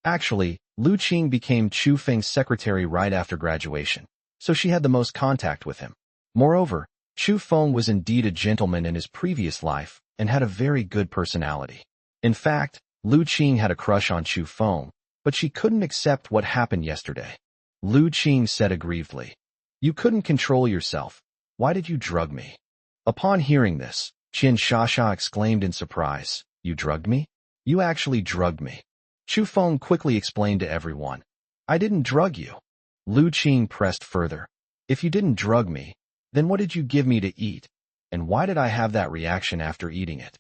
Actually, Lu Qing became Chu Feng's secretary right after graduation, so she had the most contact with him. Moreover, Chu Feng was indeed a gentleman in his previous life and had a very good personality. In fact, Lu Qing had a crush on Chu Feng, but she couldn't accept what happened yesterday. Lu Qing said aggrievedly, "You couldn't control yourself. Why did you drug me?" Upon hearing this, Qian Shasha exclaimed in surprise, "You drugged me? You actually drugged me." Chu Feng quickly explained to everyone, "I didn't drug you." Lu Qing pressed further, "If you didn't drug me, then what did you give me to eat? And why did I have that reaction after eating it?"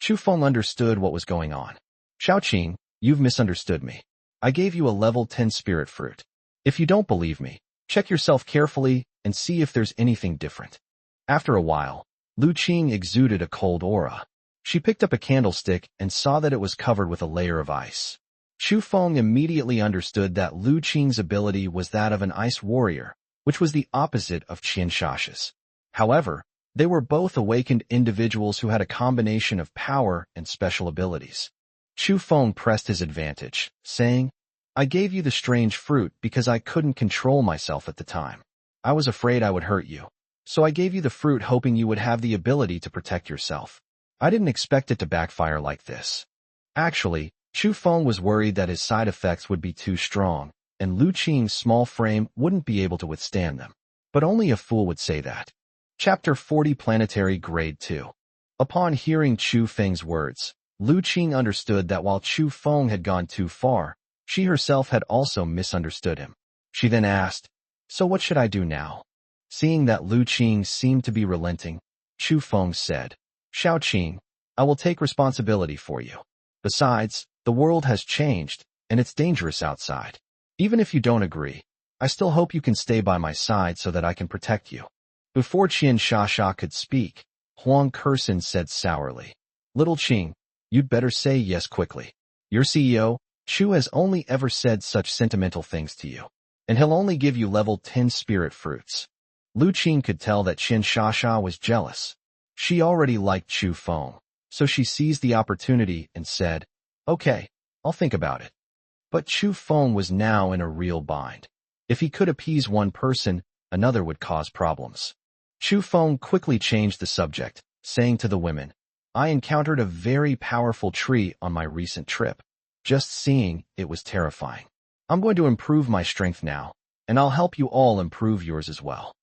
Chu Feng understood what was going on. "Xiaoqing, you've misunderstood me. I gave you a level 10 spirit fruit. If you don't believe me, check yourself carefully and see if there's anything different." After a while, Lu Qing exuded a cold aura. She picked up a candlestick and saw that it was covered with a layer of ice. Chu Feng immediately understood that Lu Qing's ability was that of an ice warrior, which was the opposite of Qian Shasha's. However, they were both awakened individuals who had a combination of power and special abilities. Chu Feng pressed his advantage, saying, "I gave you the strange fruit because I couldn't control myself at the time. I was afraid I would hurt you. So I gave you the fruit hoping you would have the ability to protect yourself. I didn't expect it to backfire like this." Actually, Chu Feng was worried that his side effects would be too strong, and Lu Qing's small frame wouldn't be able to withstand them. But only a fool would say that. Chapter 40 Planetary Grade 2. Upon hearing Chu Feng's words, Lu Qing understood that while Chu Feng had gone too far, she herself had also misunderstood him. She then asked, "So what should I do now?" Seeing that Lu Qing seemed to be relenting, Chu Feng said, "Xiaoqing, I will take responsibility for you. Besides, the world has changed, and it's dangerous outside. Even if you don't agree, I still hope you can stay by my side so that I can protect you." Before Qian Shasha could speak, Huang Kersen said sourly, "Little Qing, you'd better say yes quickly. Your CEO, Chu, has only ever said such sentimental things to you, and he'll only give you level 10 spirit fruits." Lu Qing could tell that Qian Shasha was jealous. She already liked Chu Feng, so she seized the opportunity and said, "Okay, I'll think about it." But Chu Feng was now in a real bind. If he could appease one person, another would cause problems. Chu Feng quickly changed the subject, saying to the women, "I encountered a very powerful tree on my recent trip. Just seeing it was terrifying. I'm going to improve my strength now, and I'll help you all improve yours as well."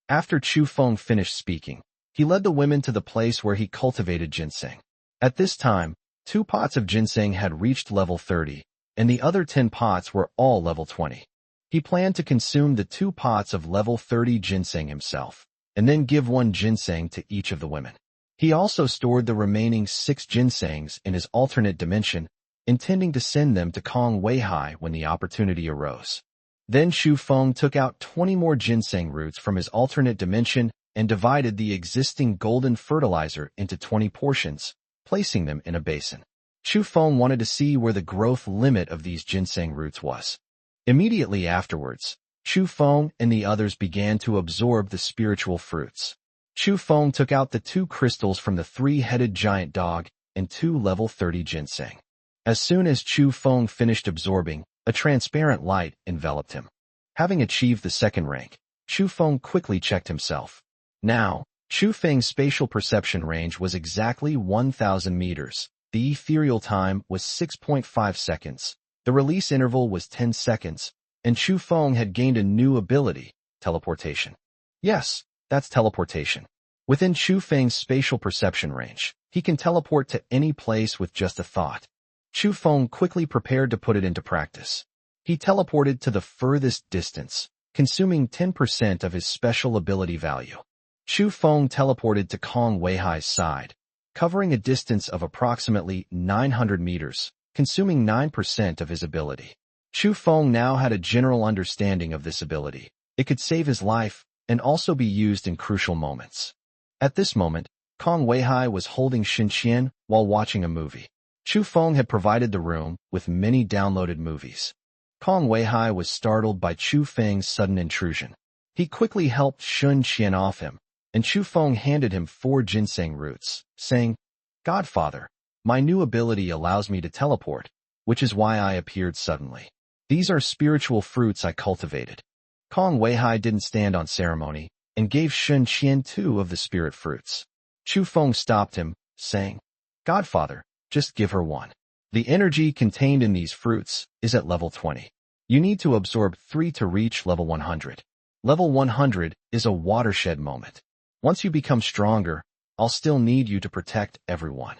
After Chu Feng finished speaking, he led the women to the place where he cultivated ginseng. At this time, 2 pots of ginseng had reached level 30, and the other 10 pots were all level 20. He planned to consume the 2 pots of level 30 ginseng himself, and then give 1 ginseng to each of the women. He also stored the remaining 6 ginsengs in his alternate dimension, intending to send them to Kong Weihai when the opportunity arose. Then Chu Feng took out 20 more ginseng roots from his alternate dimension and divided the existing golden fertilizer into 20 portions, placing them in a basin. Chu Feng wanted to see where the growth limit of these ginseng roots was. Immediately afterwards, Chu Feng and the others began to absorb the spiritual fruits. Chu Feng took out the 2 crystals from the 3-headed giant dog and 2 level 30 ginseng. As soon as Chu Feng finished absorbing, a transparent light enveloped him. Having achieved the 2nd rank, Chu Feng quickly checked himself. Now, Chu Feng's spatial perception range was exactly 1,000 meters. The ethereal time was 6.5 seconds. The release interval was 10 seconds, and Chu Feng had gained a new ability, teleportation. Yes, that's teleportation. Within Chu Feng's spatial perception range, he can teleport to any place with just a thought. Chu Feng quickly prepared to put it into practice. He teleported to the furthest distance, consuming 10% of his special ability value. Chu Feng teleported to Kong Weihai's side, covering a distance of approximately 900 meters, consuming 9% of his ability. Chu Feng now had a general understanding of this ability. It could save his life and also be used in crucial moments. At this moment, Kong Weihai was holding Shen Qian while watching a movie. Chu Feng had provided the room with many downloaded movies. Kong Weihai was startled by Chu Feng's sudden intrusion. He quickly helped Shen Qian off him, and Chu Feng handed him 4 ginseng roots, saying, "Godfather, my new ability allows me to teleport, which is why I appeared suddenly. These are spiritual fruits I cultivated." Kong Weihai didn't stand on ceremony and gave Shen Qian 2 of the spirit fruits. Chu Feng stopped him, saying, "Godfather, just give her 1. The energy contained in these fruits is at level 20. You need to absorb 3 to reach level 100. Level 100 is a watershed moment. Once you become stronger, I'll still need you to protect everyone."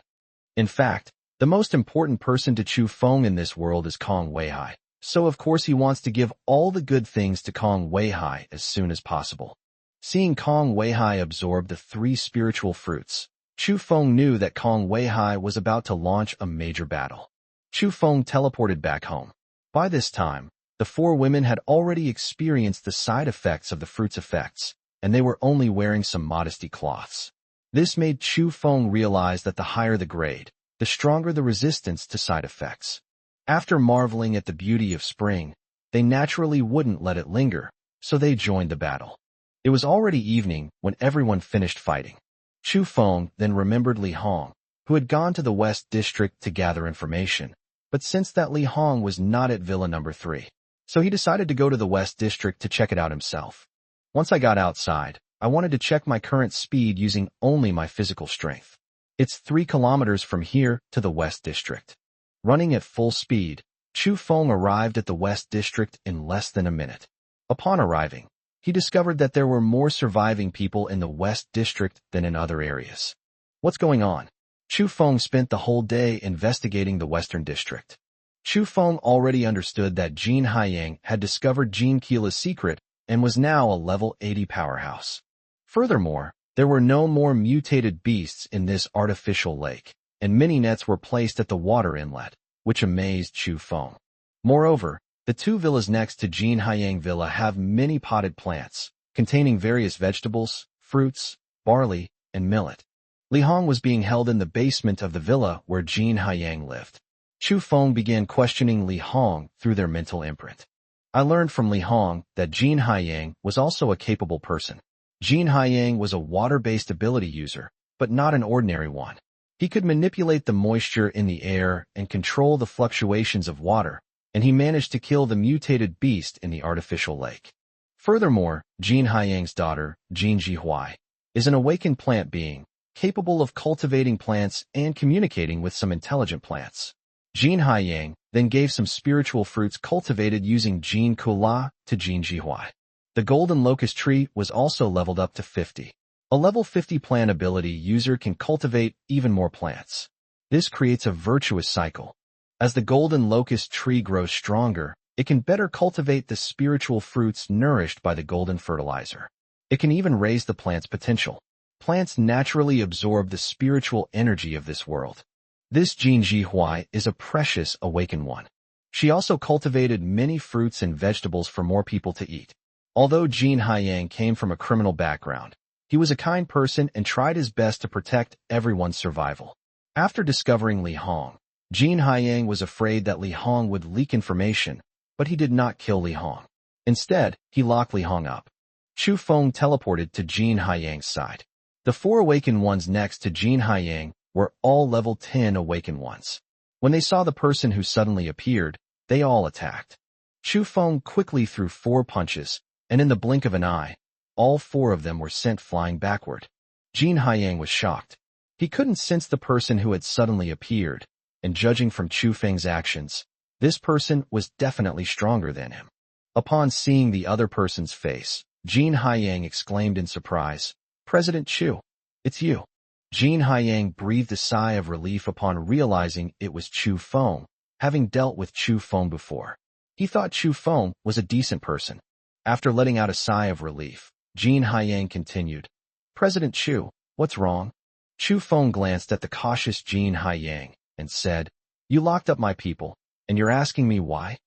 In fact, the most important person to Chu Feng in this world is Kong Weihai, so of course he wants to give all the good things to Kong Weihai as soon as possible. Seeing Kong Weihai absorb the 3 spiritual fruits, Chu Feng knew that Kong Weihai was about to launch a major battle. Chu Feng teleported back home. By this time, the 4 women had already experienced the side effects of the fruit's effects, and they were only wearing some modesty cloths. This made Chu Feng realize that the higher the grade, the stronger the resistance to side effects. After marveling at the beauty of spring, they naturally wouldn't let it linger, so they joined the battle. It was already evening when everyone finished fighting. Chu Feng then remembered Li Hong, who had gone to the West District to gather information, but since that Li Hong was not at Villa number 3, so he decided to go to the West District to check it out himself. Once I got outside, I wanted to check my current speed using only my physical strength. It's 3 kilometers from here to the West District. Running at full speed, Chu Feng arrived at the West District in less than a minute. Upon arriving, he discovered that there were more surviving people in the West District than in other areas. What's going on? Chu Feng spent the whole day investigating the Western District. Chu Feng already understood that Jin Haiyang had discovered Jin Qila's secret and was now a level 80 powerhouse. Furthermore, there were no more mutated beasts in this artificial lake, and many nets were placed at the water inlet, which amazed Chu Feng. Moreover, the 2 villas next to Jin Haiyang Villa have many potted plants, containing various vegetables, fruits, barley, and millet. Li Hong was being held in the basement of the villa where Jin Haiyang lived. Chu Feng began questioning Li Hong through their mental imprint. I learned from Li Hong that Jin Haiyang was also a capable person. Jin Haiyang was a water-based ability user, but not an ordinary one. He could manipulate the moisture in the air and control the fluctuations of water, and he managed to kill the mutated beast in the artificial lake. Furthermore, Jin Haiyang's daughter, Jin Jihuai, is an awakened plant being, capable of cultivating plants and communicating with some intelligent plants. Jin Haiyang then gave some spiritual fruits cultivated using Jin Kula to Jin Jihuai. The golden locust tree was also leveled up to 50. A level 50 plant ability user can cultivate even more plants. This creates a virtuous cycle. As the golden locust tree grows stronger, it can better cultivate the spiritual fruits nourished by the golden fertilizer. It can even raise the plant's potential. Plants naturally absorb the spiritual energy of this world. This Jin Jihuai is a precious awakened one. She also cultivated many fruits and vegetables for more people to eat. Although Jin Haiyang came from a criminal background, he was a kind person and tried his best to protect everyone's survival. After discovering Li Hong, Jin Haiyang was afraid that Li Hong would leak information, but he did not kill Li Hong. Instead, he locked Li Hong up. Chu Feng teleported to Jin Haiyang's side. The 4 awakened ones next to Jin Haiyang were all level 10 awakened ones. When they saw the person who suddenly appeared, they all attacked. Chu Feng quickly threw 4 punches, and in the blink of an eye, all 4 of them were sent flying backward. Jin Haiyang was shocked. He couldn't sense the person who had suddenly appeared, and judging from Chu Feng's actions, this person was definitely stronger than him. Upon seeing the other person's face, Jin Haiyang exclaimed in surprise, "President Chu, it's you." Jin Haiyang breathed a sigh of relief upon realizing it was Chu Feng, having dealt with Chu Feng before. He thought Chu Feng was a decent person. After letting out a sigh of relief, Jin Haiyang continued, "President Chu, what's wrong?" Chu Feng glanced at the cautious Jin Haiyang and said, "You locked up my people, and you're asking me why?"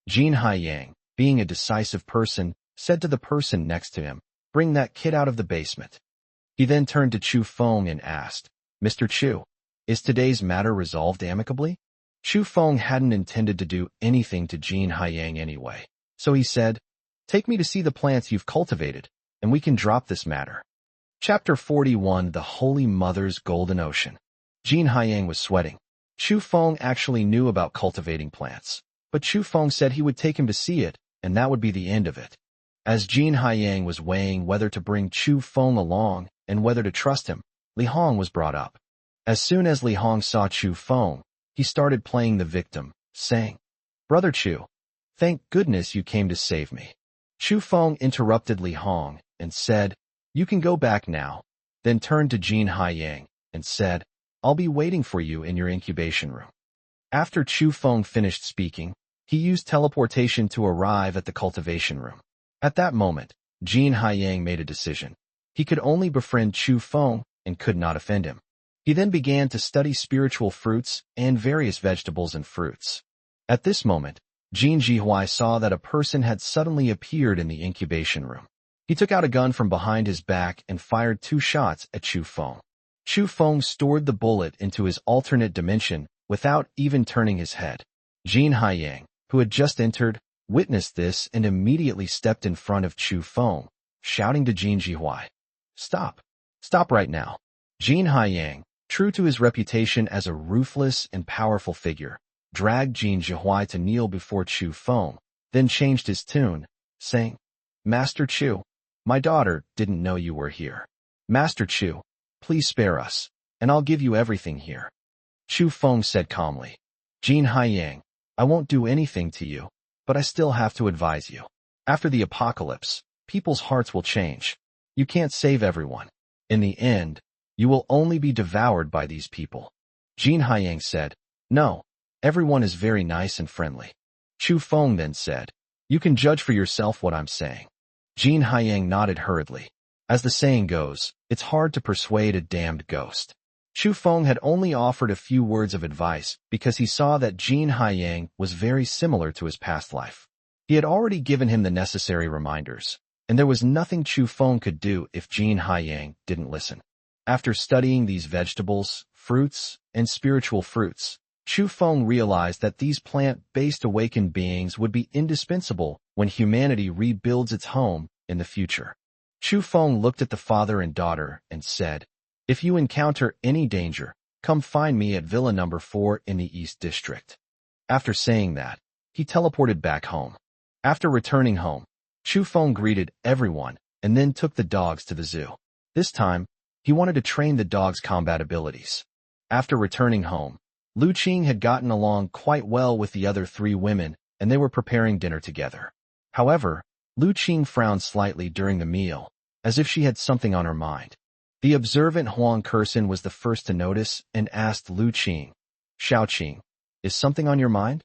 Jin Haiyang, being a decisive person, said to the person next to him, "Bring that kid out of the basement." He then turned to Chu Feng and asked, "Mr. Chu, is today's matter resolved amicably?" Chu Feng hadn't intended to do anything to Jin Haiyang anyway, so he said, "Take me to see the plants you've cultivated, and we can drop this matter." Chapter 41, The Holy Mother's Golden Ocean. Jin Haiyang was sweating. Chu Feng actually knew about cultivating plants, but Chu Feng said he would take him to see it, and that would be the end of it. As Jin Haiyang was weighing whether to bring Chu Feng along and whether to trust him, Li Hong was brought up. As soon as Li Hong saw Chu Feng, he started playing the victim, saying, "Brother Chu, thank goodness you came to save me." Chu Feng interrupted Li Hong and said, "You can go back now," then turned to Jin Haiyang and said, "I'll be waiting for you in your incubation room." After Chu Feng finished speaking, he used teleportation to arrive at the cultivation room. At that moment, Jin Haiyang made a decision. He could only befriend Chu Feng and could not offend him. He then began to study spiritual fruits and various vegetables and fruits. At this moment, Jin Jihui saw that a person had suddenly appeared in the incubation room. He took out a gun from behind his back and fired 2 shots at Chu Feng. Chu Feng stored the bullet into his alternate dimension without even turning his head. Jin Haiyang, who had just entered, witnessed this and immediately stepped in front of Chu Feng, shouting to Jin Jihui, "Stop! Stop right now!" Jin Haiyang, true to his reputation as a ruthless and powerful figure, dragged Jin Jihui to kneel before Chu Feng, then changed his tune, saying, "Master Chu, my daughter didn't know you were here. Master Chu, please spare us, and I'll give you everything here." Chu Feng said calmly, "Jin Haiyang, I won't do anything to you, but I still have to advise you. After the apocalypse, people's hearts will change. You can't save everyone. In the end, you will only be devoured by these people." Jin Haiyang said, "No, everyone is very nice and friendly." Chu Feng then said, "You can judge for yourself what I'm saying." Jin Haiyang nodded hurriedly. As the saying goes, it's hard to persuade a damned ghost. Chu Feng had only offered a few words of advice because he saw that Jin Haiyang was very similar to his past life. He had already given him the necessary reminders, and there was nothing Chu Feng could do if Jin Haiyang didn't listen. After studying these vegetables, fruits, and spiritual fruits, Chu Feng realized that these plant-based awakened beings would be indispensable when humanity rebuilds its home in the future. Chu Feng looked at the father and daughter and said, "If you encounter any danger, come find me at Villa number 4 in the East District." After saying that, he teleported back home. After returning home, Chu Feng greeted everyone and then took the dogs to the zoo. This time, he wanted to train the dogs' combat abilities. After returning home, Lu Qing had gotten along quite well with the other 3 women, and they were preparing dinner together. However, Lu Qing frowned slightly during the meal, as if she had something on her mind. The observant Huang Kursin was the first to notice and asked Lu Qing, "Xiao Qing, is something on your mind?"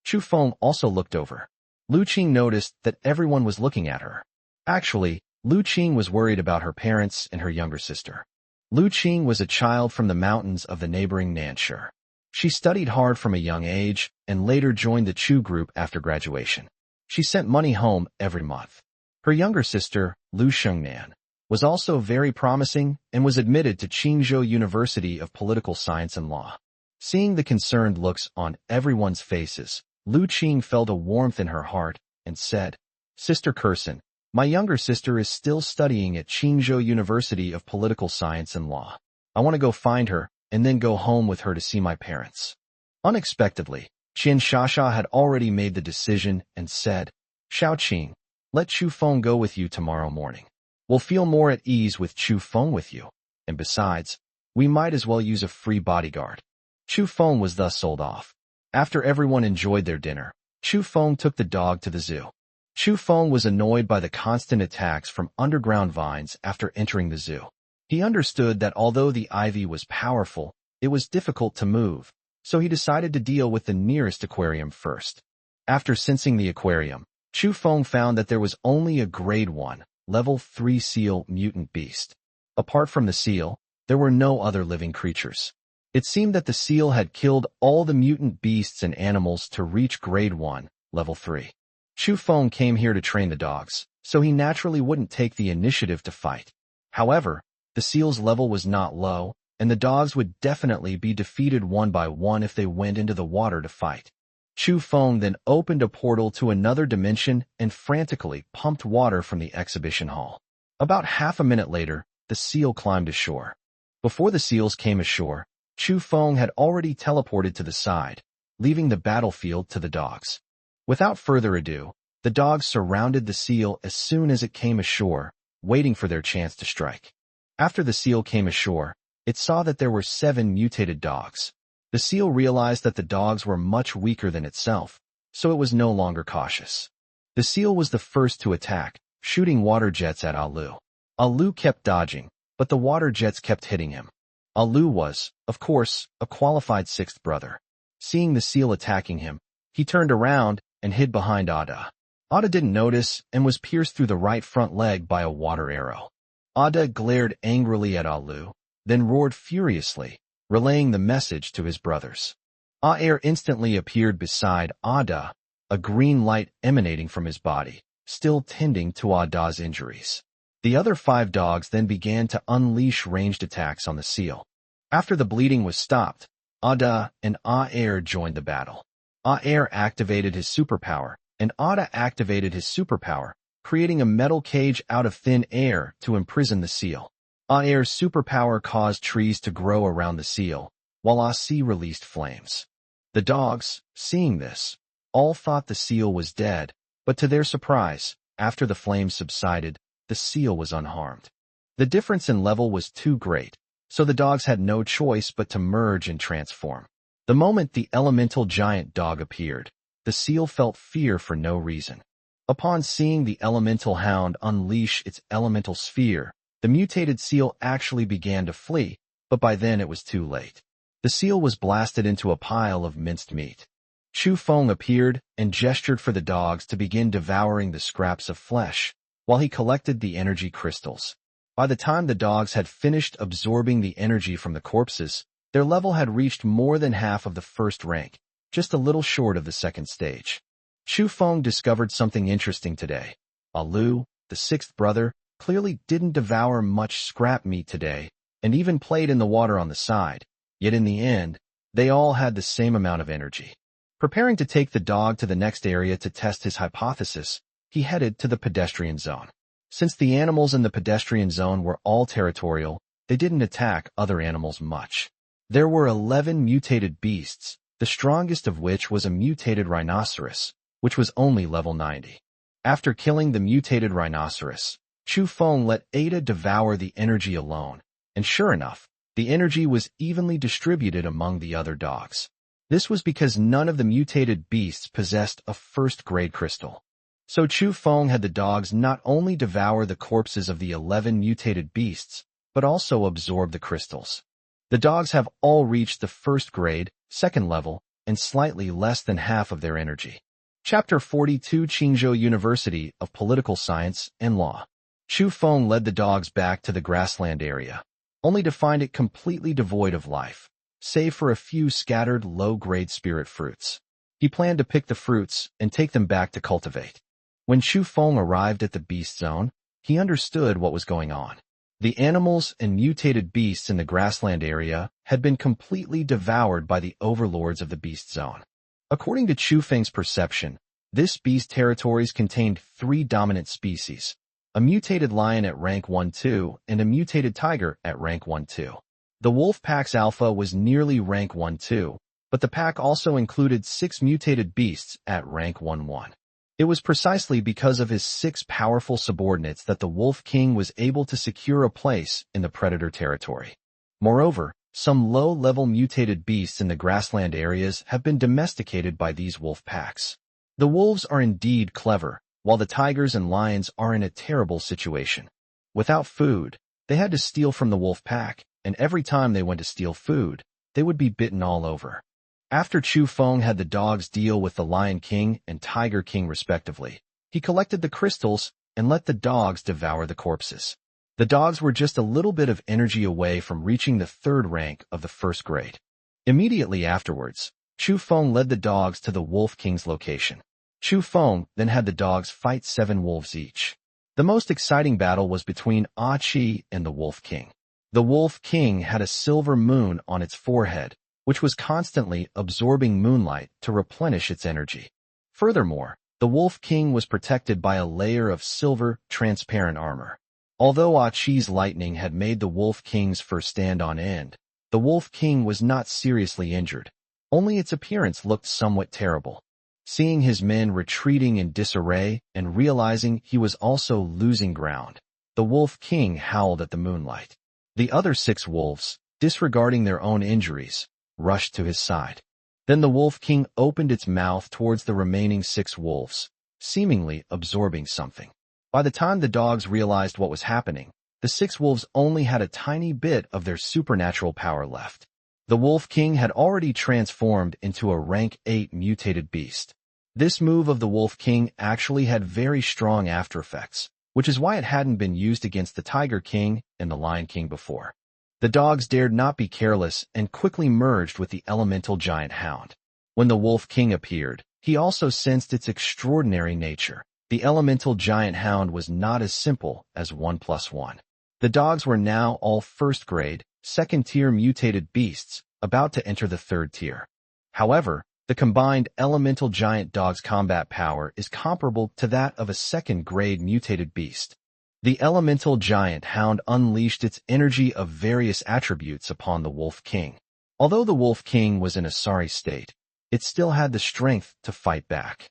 Chu Feng also looked over. Lu Qing noticed that everyone was looking at her. Actually, Lu Qing was worried about her parents and her younger sister. Lu Qing was a child from the mountains of the neighboring Nanshur. She studied hard from a young age and later joined the Chu group after graduation. She sent money home every month. Her younger sister, Lu Shengnan, was also very promising and was admitted to Qingzhou University of Political Science and Law. Seeing the concerned looks on everyone's faces, Lu Qing felt a warmth in her heart and said, "Sister Kursin, my younger sister is still studying at Qingzhou University of Political Science and Law. I want to go find her and then go home with her to see my parents." Unexpectedly, Qian Shasha had already made the decision and said, "Xiao Qing, let Chu Feng go with you tomorrow morning. We'll feel more at ease with Chu Feng with you, and besides, we might as well use a free bodyguard." Chu Feng was thus sold off. After everyone enjoyed their dinner, Chu Feng took the dog to the zoo. Chu Feng was annoyed by the constant attacks from underground vines after entering the zoo. He understood that although the ivy was powerful, it was difficult to move, so he decided to deal with the nearest aquarium first. After sensing the aquarium, Chu Feng found that there was only a grade 1, level 3 seal mutant beast. Apart from the seal, there were no other living creatures. It seemed that the seal had killed all the mutant beasts and animals to reach grade 1, level 3. Chu Feng came here to train the dogs, so he naturally wouldn't take the initiative to fight. However, the seal's level was not low, and the dogs would definitely be defeated one by one if they went into the water to fight. Chu Feng then opened a portal to another dimension and frantically pumped water from the exhibition hall. About half a minute later, the seal climbed ashore. Before the seals came ashore, Chu Feng had already teleported to the side, leaving the battlefield to the dogs. Without further ado, the dogs surrounded the seal as soon as it came ashore, waiting for their chance to strike. After the seal came ashore, it saw that there were 7 mutated dogs. The seal realized that the dogs were much weaker than itself, so it was no longer cautious. The seal was the first to attack, shooting water jets at Alu. Alu kept dodging, but the water jets kept hitting him. Alu was, of course, a qualified 6th brother. Seeing the seal attacking him, he turned around and hid behind Ada. Ada didn't notice and was pierced through the right front leg by a water arrow. Ada glared angrily at Alu, then roared furiously, relaying the message to his brothers. Aer instantly appeared beside Ada, a green light emanating from his body, still tending to Ada's injuries. The other 5 dogs then began to unleash ranged attacks on the seal. After the bleeding was stopped, Ada and Aer joined the battle. Aer activated his superpower, and Ada activated his superpower, creating a metal cage out of thin air to imprison the seal. Aer's superpower caused trees to grow around the seal, while Asi released flames. The dogs, seeing this, all thought the seal was dead, but to their surprise, after the flames subsided, the seal was unharmed. The difference in level was too great, so the dogs had no choice but to merge and transform. The moment the elemental giant dog appeared, the seal felt fear for no reason. Upon seeing the elemental hound unleash its elemental sphere, the mutated seal actually began to flee, but by then it was too late. The seal was blasted into a pile of minced meat. Chu Feng appeared and gestured for the dogs to begin devouring the scraps of flesh, while he collected the energy crystals. By the time the dogs had finished absorbing the energy from the corpses, their level had reached more than half of the first rank, just a little short of the second stage. Chu Feng discovered something interesting today. Alu, the 6th brother, clearly didn't devour much scrap meat today, and even played in the water on the side, yet in the end, they all had the same amount of energy. Preparing to take the dog to the next area to test his hypothesis, he headed to the pedestrian zone. Since the animals in the pedestrian zone were all territorial, they didn't attack other animals much. There were 11 mutated beasts, the strongest of which was a mutated rhinoceros, which was only level 90. After killing the mutated rhinoceros, Chu Feng let Ada devour the energy alone, and sure enough, the energy was evenly distributed among the other dogs. This was because none of the mutated beasts possessed a first-grade crystal. So Chu Feng had the dogs not only devour the corpses of the 11 mutated beasts, but also absorb the crystals. The dogs have all reached the first grade, second level, and slightly less than half of their energy. Chapter 42 Qingzhou University of Political Science and Law. Chu Feng led the dogs back to the grassland area, only to find it completely devoid of life, save for a few scattered low-grade spirit fruits. He planned to pick the fruits and take them back to cultivate. When Chu Feng arrived at the beast zone, he understood what was going on. The animals and mutated beasts in the grassland area had been completely devoured by the overlords of the beast zone. According to Chu Feng's perception, this beast territories contained 3 dominant species, a mutated lion at rank 1-2 and a mutated tiger at rank 1-2. The wolf pack's alpha was nearly rank 1-2, but the pack also included 6 mutated beasts at rank 1-1. It was precisely because of his 6 powerful subordinates that the Wolf King was able to secure a place in the predator territory. Moreover, some low-level mutated beasts in the grassland areas have been domesticated by these wolf packs. The wolves are indeed clever, while the tigers and lions are in a terrible situation. Without food, they had to steal from the wolf pack, and every time they went to steal food, they would be bitten all over. After Chu Feng had the dogs deal with the Lion King and Tiger King respectively, he collected the crystals and let the dogs devour the corpses. The dogs were just a little bit of energy away from reaching the 3rd rank of the first grade. Immediately afterwards, Chu Feng led the dogs to the Wolf King's location. Chu Feng then had the dogs fight 7 wolves each. The most exciting battle was between Ah Chi and the Wolf King. The Wolf King had a silver moon on its forehead, which was constantly absorbing moonlight to replenish its energy. Furthermore, the Wolf King was protected by a layer of silver, transparent armor. Although Ah Chi's lightning had made the Wolf King's fur stand on end, the Wolf King was not seriously injured. Only its appearance looked somewhat terrible. Seeing his men retreating in disarray and realizing he was also losing ground, the Wolf King howled at the moonlight. The other 6 wolves, disregarding their own injuries, rushed to his side. Then the Wolf King opened its mouth towards the remaining 6 wolves, seemingly absorbing something. By the time the dogs realized what was happening, the 6 wolves only had a tiny bit of their supernatural power left. The Wolf King had already transformed into a rank 8 mutated beast. This move of the Wolf King actually had very strong aftereffects, which is why it hadn't been used against the Tiger King and the Lion King before. The dogs dared not be careless and quickly merged with the elemental giant hound. When the Wolf King appeared, he also sensed its extraordinary nature. The elemental giant hound was not as simple as 1 + 1. The dogs were now all first-grade, second-tier mutated beasts, about to enter the 3rd tier. However, the combined elemental giant dog's combat power is comparable to that of a second-grade mutated beast. The elemental giant hound unleashed its energy of various attributes upon the Wolf King. Although the Wolf King was in a sorry state, it still had the strength to fight back.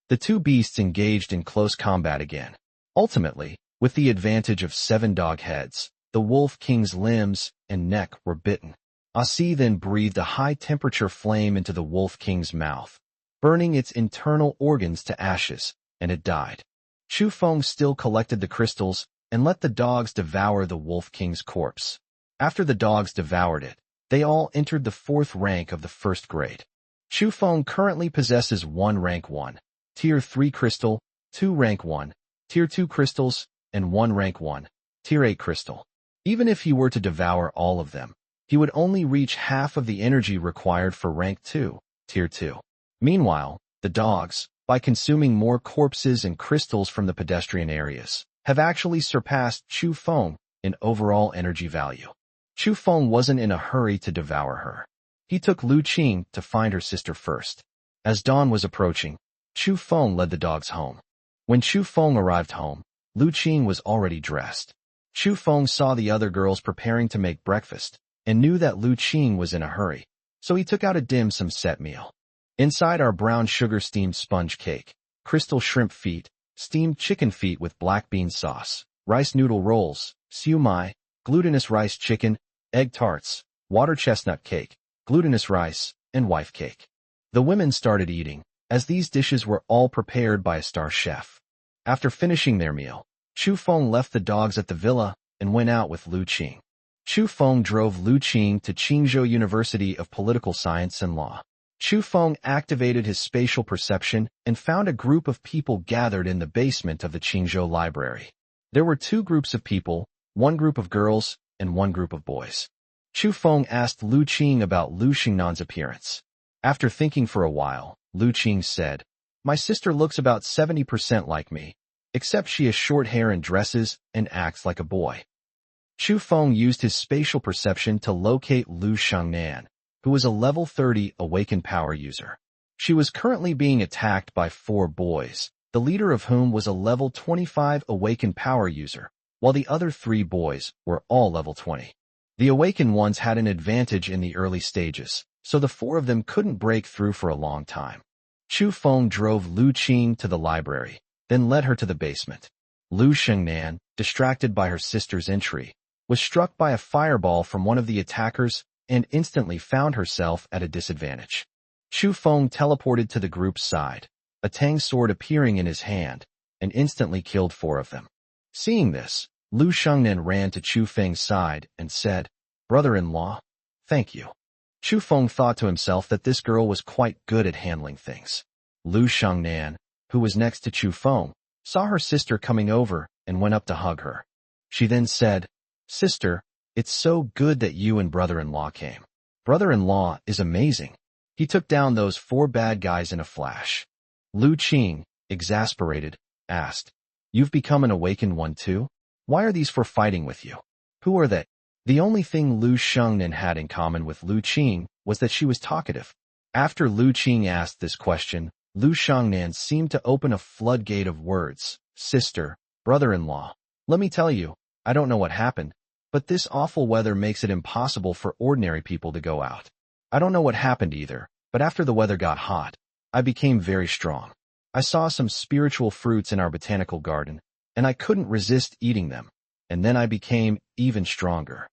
The 2 beasts engaged in close combat again. Ultimately, with the advantage of 7 dog heads, the Wolf King's limbs and neck were bitten. Asi then breathed a high-temperature flame into the Wolf King's mouth, burning its internal organs to ashes, and it died. Chu Feng still collected the crystals and let the dogs devour the Wolf King's corpse. After the dogs devoured it, they all entered the 4th rank of the 1st grade. Chu Feng currently possesses 1 rank 1, Tier 3 crystal, 2 rank 1, Tier 2 crystals, and 1 rank 1, Tier 8 crystal. Even if he were to devour all of them, he would only reach half of the energy required for rank 2, Tier 2. Meanwhile, the dogs, by consuming more corpses and crystals from the pedestrian areas, have actually surpassed Chu Feng in overall energy value. Chu Feng wasn't in a hurry to devour her. He took Lu Qing to find her sister first. As dawn was approaching, Chu Feng led the dogs home. When Chu Feng arrived home, Lu Qing was already dressed. Chu Feng saw the other girls preparing to make breakfast and knew that Lu Qing was in a hurry, so he took out a dim sum set meal. Inside are brown sugar steamed sponge cake, crystal shrimp feet, steamed chicken feet with black bean sauce, rice noodle rolls, siu mai, glutinous rice chicken, egg tarts, water chestnut cake, glutinous rice, and wife cake. The women started eating, as these dishes were all prepared by a star chef. After finishing their meal, Chu Feng left the dogs at the villa and went out with Lu Qing. Chu Feng drove Lu Qing to Qingzhou University of Political Science and Law. Chu Feng activated his spatial perception and found a group of people gathered in the basement of the Qingzhou Library. There were 2 groups of people, 1 group of girls and 1 group of boys. Chu Feng asked Lu Qing about Lu Xingnan's appearance. After thinking for a while, Lu Qing said, "My sister looks about 70% like me, except she has short hair and dresses and acts like a boy." Chu Feng used his spatial perception to locate Lu Xingnan, who was a level 30 awakened power user. She was currently being attacked by 4 boys, the leader of whom was a level 25 awakened power user, while the other 3 boys were all level 20. The awakened ones had an advantage in the early stages, so the 4 of them couldn't break through for a long time. Chu Feng drove Lu Qing to the library, then led her to the basement. Lu Xingnan, distracted by her sister's entry, was struck by a fireball from one of the attackers and instantly found herself at a disadvantage. Chu Feng teleported to the group's side, a tang sword appearing in his hand, and instantly killed 4 of them. Seeing this, Lu Xingnan ran to Chu Feng's side and said, "Brother-in-law, thank you." Chu Feng thought to himself that this girl was quite good at handling things. Lu Xingnan, who was next to Chu Feng, saw her sister coming over and went up to hug her. She then said, "Sister, it's so good that you and brother-in-law came. Brother-in-law is amazing. He took down those 4 bad guys in a flash." Lu Qing, exasperated, asked, "You've become an awakened one too? Why are these for fighting with you? Who are they?" The only thing Lu Shengnan had in common with Lu Qing was that she was talkative. After Lu Qing asked this question, Lu Shengnan seemed to open a floodgate of words. "Sister, brother-in-law, let me tell you, I don't know what happened, but this awful weather makes it impossible for ordinary people to go out. I don't know what happened either, but after the weather got hot, I became very strong. I saw some spiritual fruits in our botanical garden, and I couldn't resist eating them, and then I became even stronger."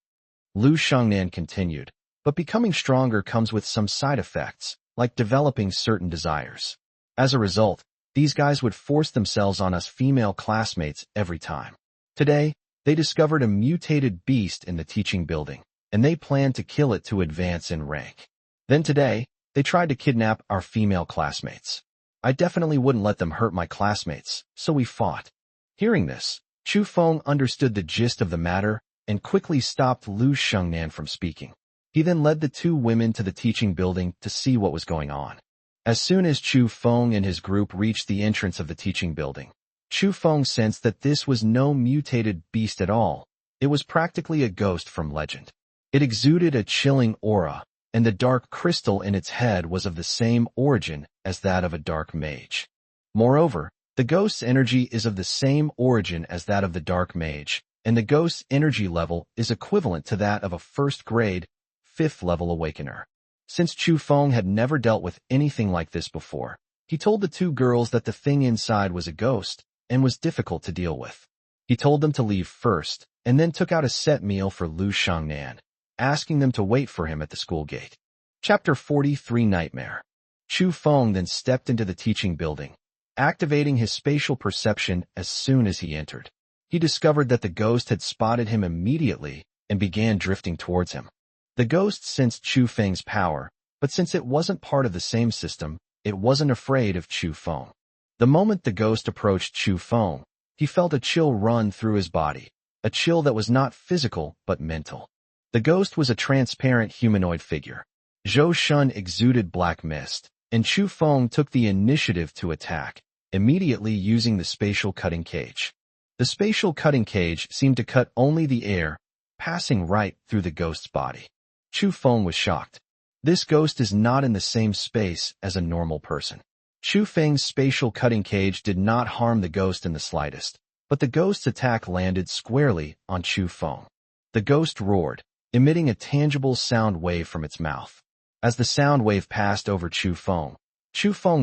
Lu Shengnan continued, "But becoming stronger comes with some side effects, like developing certain desires. As a result, these guys would force themselves on us female classmates every time. Today, they discovered a mutated beast in the teaching building, and they planned to kill it to advance in rank. Then today, they tried to kidnap our female classmates. I definitely wouldn't let them hurt my classmates, so we fought." Hearing this, Chu Feng understood the gist of the matter and quickly stopped Lu Shengnan from speaking. He then led the two women to the teaching building to see what was going on. As soon as Chu Feng and his group reached the entrance of the teaching building, Chu Feng sensed that this was no mutated beast at all. It was practically a ghost from legend. It exuded a chilling aura, and the dark crystal in its head was of the same origin as that of a dark mage. Moreover, the ghost's energy is of the same origin as that of the dark mage, and the ghost's energy level is equivalent to that of a first-grade, 5th-level awakener. Since Chu Feng had never dealt with anything like this before, he told the two girls that the thing inside was a ghost and was difficult to deal with. He told them to leave first, and then took out a set meal for Lu Shengnan, asking them to wait for him at the school gate. Chapter 43 Nightmare. Chu Feng then stepped into the teaching building, activating his spatial perception as soon as he entered. He discovered that the ghost had spotted him immediately and began drifting towards him. The ghost sensed Chu Feng's power, but since it wasn't part of the same system, it wasn't afraid of Chu Feng. The moment the ghost approached Chu Feng, he felt a chill run through his body, a chill that was not physical but mental. The ghost was a transparent humanoid figure. Zhou Shun exuded black mist, and Chu Feng took the initiative to attack, immediately using the spatial cutting cage. The spatial cutting cage seemed to cut only the air, passing right through the ghost's body. Chu Feng was shocked. This ghost is not in the same space as a normal person. Chu Feng's spatial cutting cage did not harm the ghost in the slightest, but the ghost's attack landed squarely on Chu Feng. The ghost roared, emitting a tangible sound wave from its mouth. As the sound wave passed over Chu Feng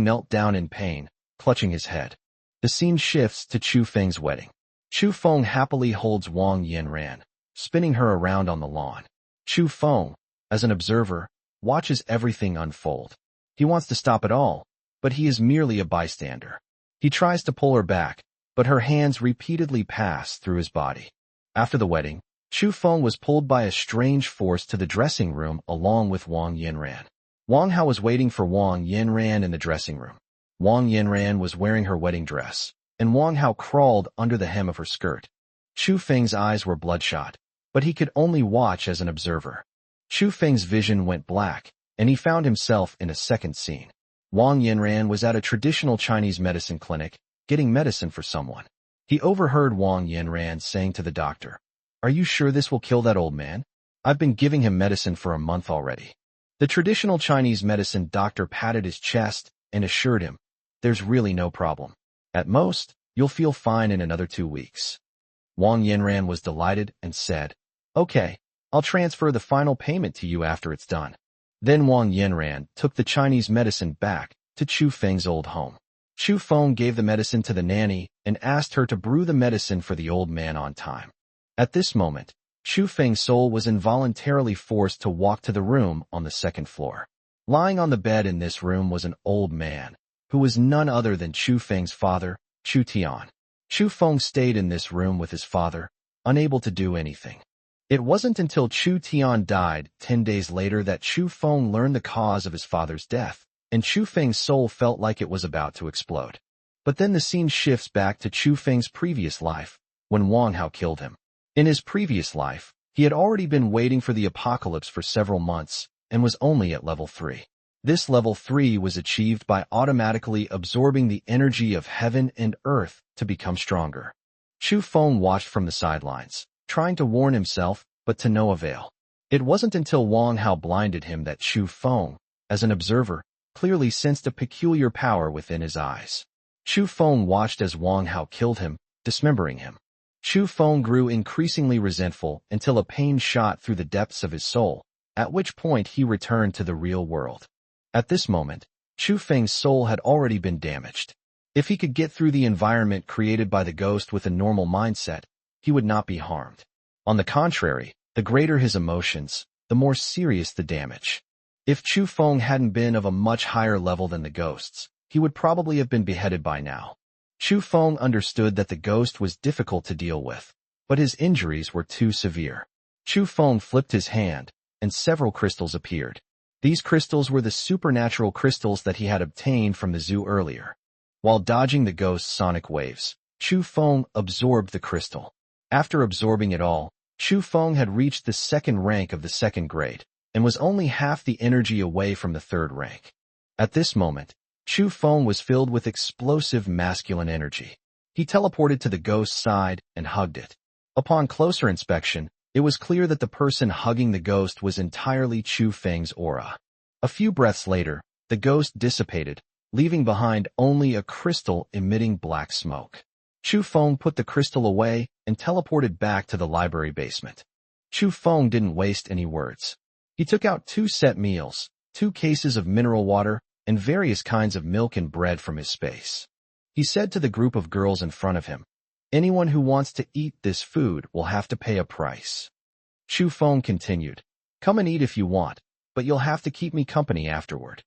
knelt down in pain, clutching his head. The scene shifts to Chu Feng's wedding. Chu Feng happily holds Wang Yanran, spinning her around on the lawn. Chu Feng, as an observer, watches everything unfold. He wants to stop it all, but he is merely a bystander. He tries to pull her back, but her hands repeatedly pass through his body. After the wedding, Chu Feng was pulled by a strange force to the dressing room along with Wang Yanran. Wang Hao was waiting for Wang Yanran in the dressing room. Wang Yanran was wearing her wedding dress, and Wang Hao crawled under the hem of her skirt. Chu Feng's eyes were bloodshot, but he could only watch as an observer. Chu Feng's vision went black, and he found himself in a second scene. Wang Yanran was at a traditional Chinese medicine clinic, getting medicine for someone. He overheard Wang Yanran saying to the doctor, "Are you sure this will kill that old man? I've been giving him medicine for a month already." The traditional Chinese medicine doctor patted his chest and assured him, "There's really no problem. At most, you'll feel fine in another 2 weeks." Wang Yanran was delighted and said, "Okay, I'll transfer the final payment to you after it's done." Then Wang Yanran took the Chinese medicine back to Chu Feng's old home. Chu Feng gave the medicine to the nanny and asked her to brew the medicine for the old man on time. At this moment, Chu Feng's soul was involuntarily forced to walk to the room on the second floor. Lying on the bed in this room was an old man, who was none other than Chu Feng's father, Chu Tian. Chu Feng stayed in this room with his father, unable to do anything. It wasn't until Chu Tian died 10 days later that Chu Feng learned the cause of his father's death, and Chu Feng's soul felt like it was about to explode. But then the scene shifts back to Chu Feng's previous life, when Wang Hao killed him. In his previous life, he had already been waiting for the apocalypse for several months, and was only at level 3. This level 3 was achieved by automatically absorbing the energy of heaven and earth to become stronger. Chu Feng watched from the sidelines, trying to warn himself, but to no avail. It wasn't until Wang Hao blinded him that Chu Feng, as an observer, clearly sensed a peculiar power within his eyes. Chu Feng watched as Wang Hao killed him, dismembering him. Chu Feng grew increasingly resentful until a pain shot through the depths of his soul, at which point he returned to the real world. At this moment, Chu Feng's soul had already been damaged. If he could get through the environment created by the ghost with a normal mindset, he would not be harmed. On the contrary, the greater his emotions, the more serious the damage. If Chu Feng hadn't been of a much higher level than the ghosts, he would probably have been beheaded by now. Chu Feng understood that the ghost was difficult to deal with, but his injuries were too severe. Chu Feng flipped his hand, and several crystals appeared. These crystals were the supernatural crystals that he had obtained from the zoo earlier. While dodging the ghost's sonic waves, Chu Feng absorbed the crystal. After absorbing it all, Chu Feng had reached the second rank of the second grade, and was only half the energy away from the third rank. At this moment, Chu Feng was filled with explosive masculine energy. He teleported to the ghost's side and hugged it. Upon closer inspection, it was clear that the person hugging the ghost was entirely Chu Feng's aura. A few breaths later, the ghost dissipated, leaving behind only a crystal emitting black smoke. Chu Feng put the crystal away and teleported back to the library basement. Chu Feng didn't waste any words. He took out 2 set meals, 2 cases of mineral water, and various kinds of milk and bread from his space. He said to the group of girls in front of him, "Anyone who wants to eat this food will have to pay a price." Chu Feng continued, "Come and eat if you want, but you'll have to keep me company afterward."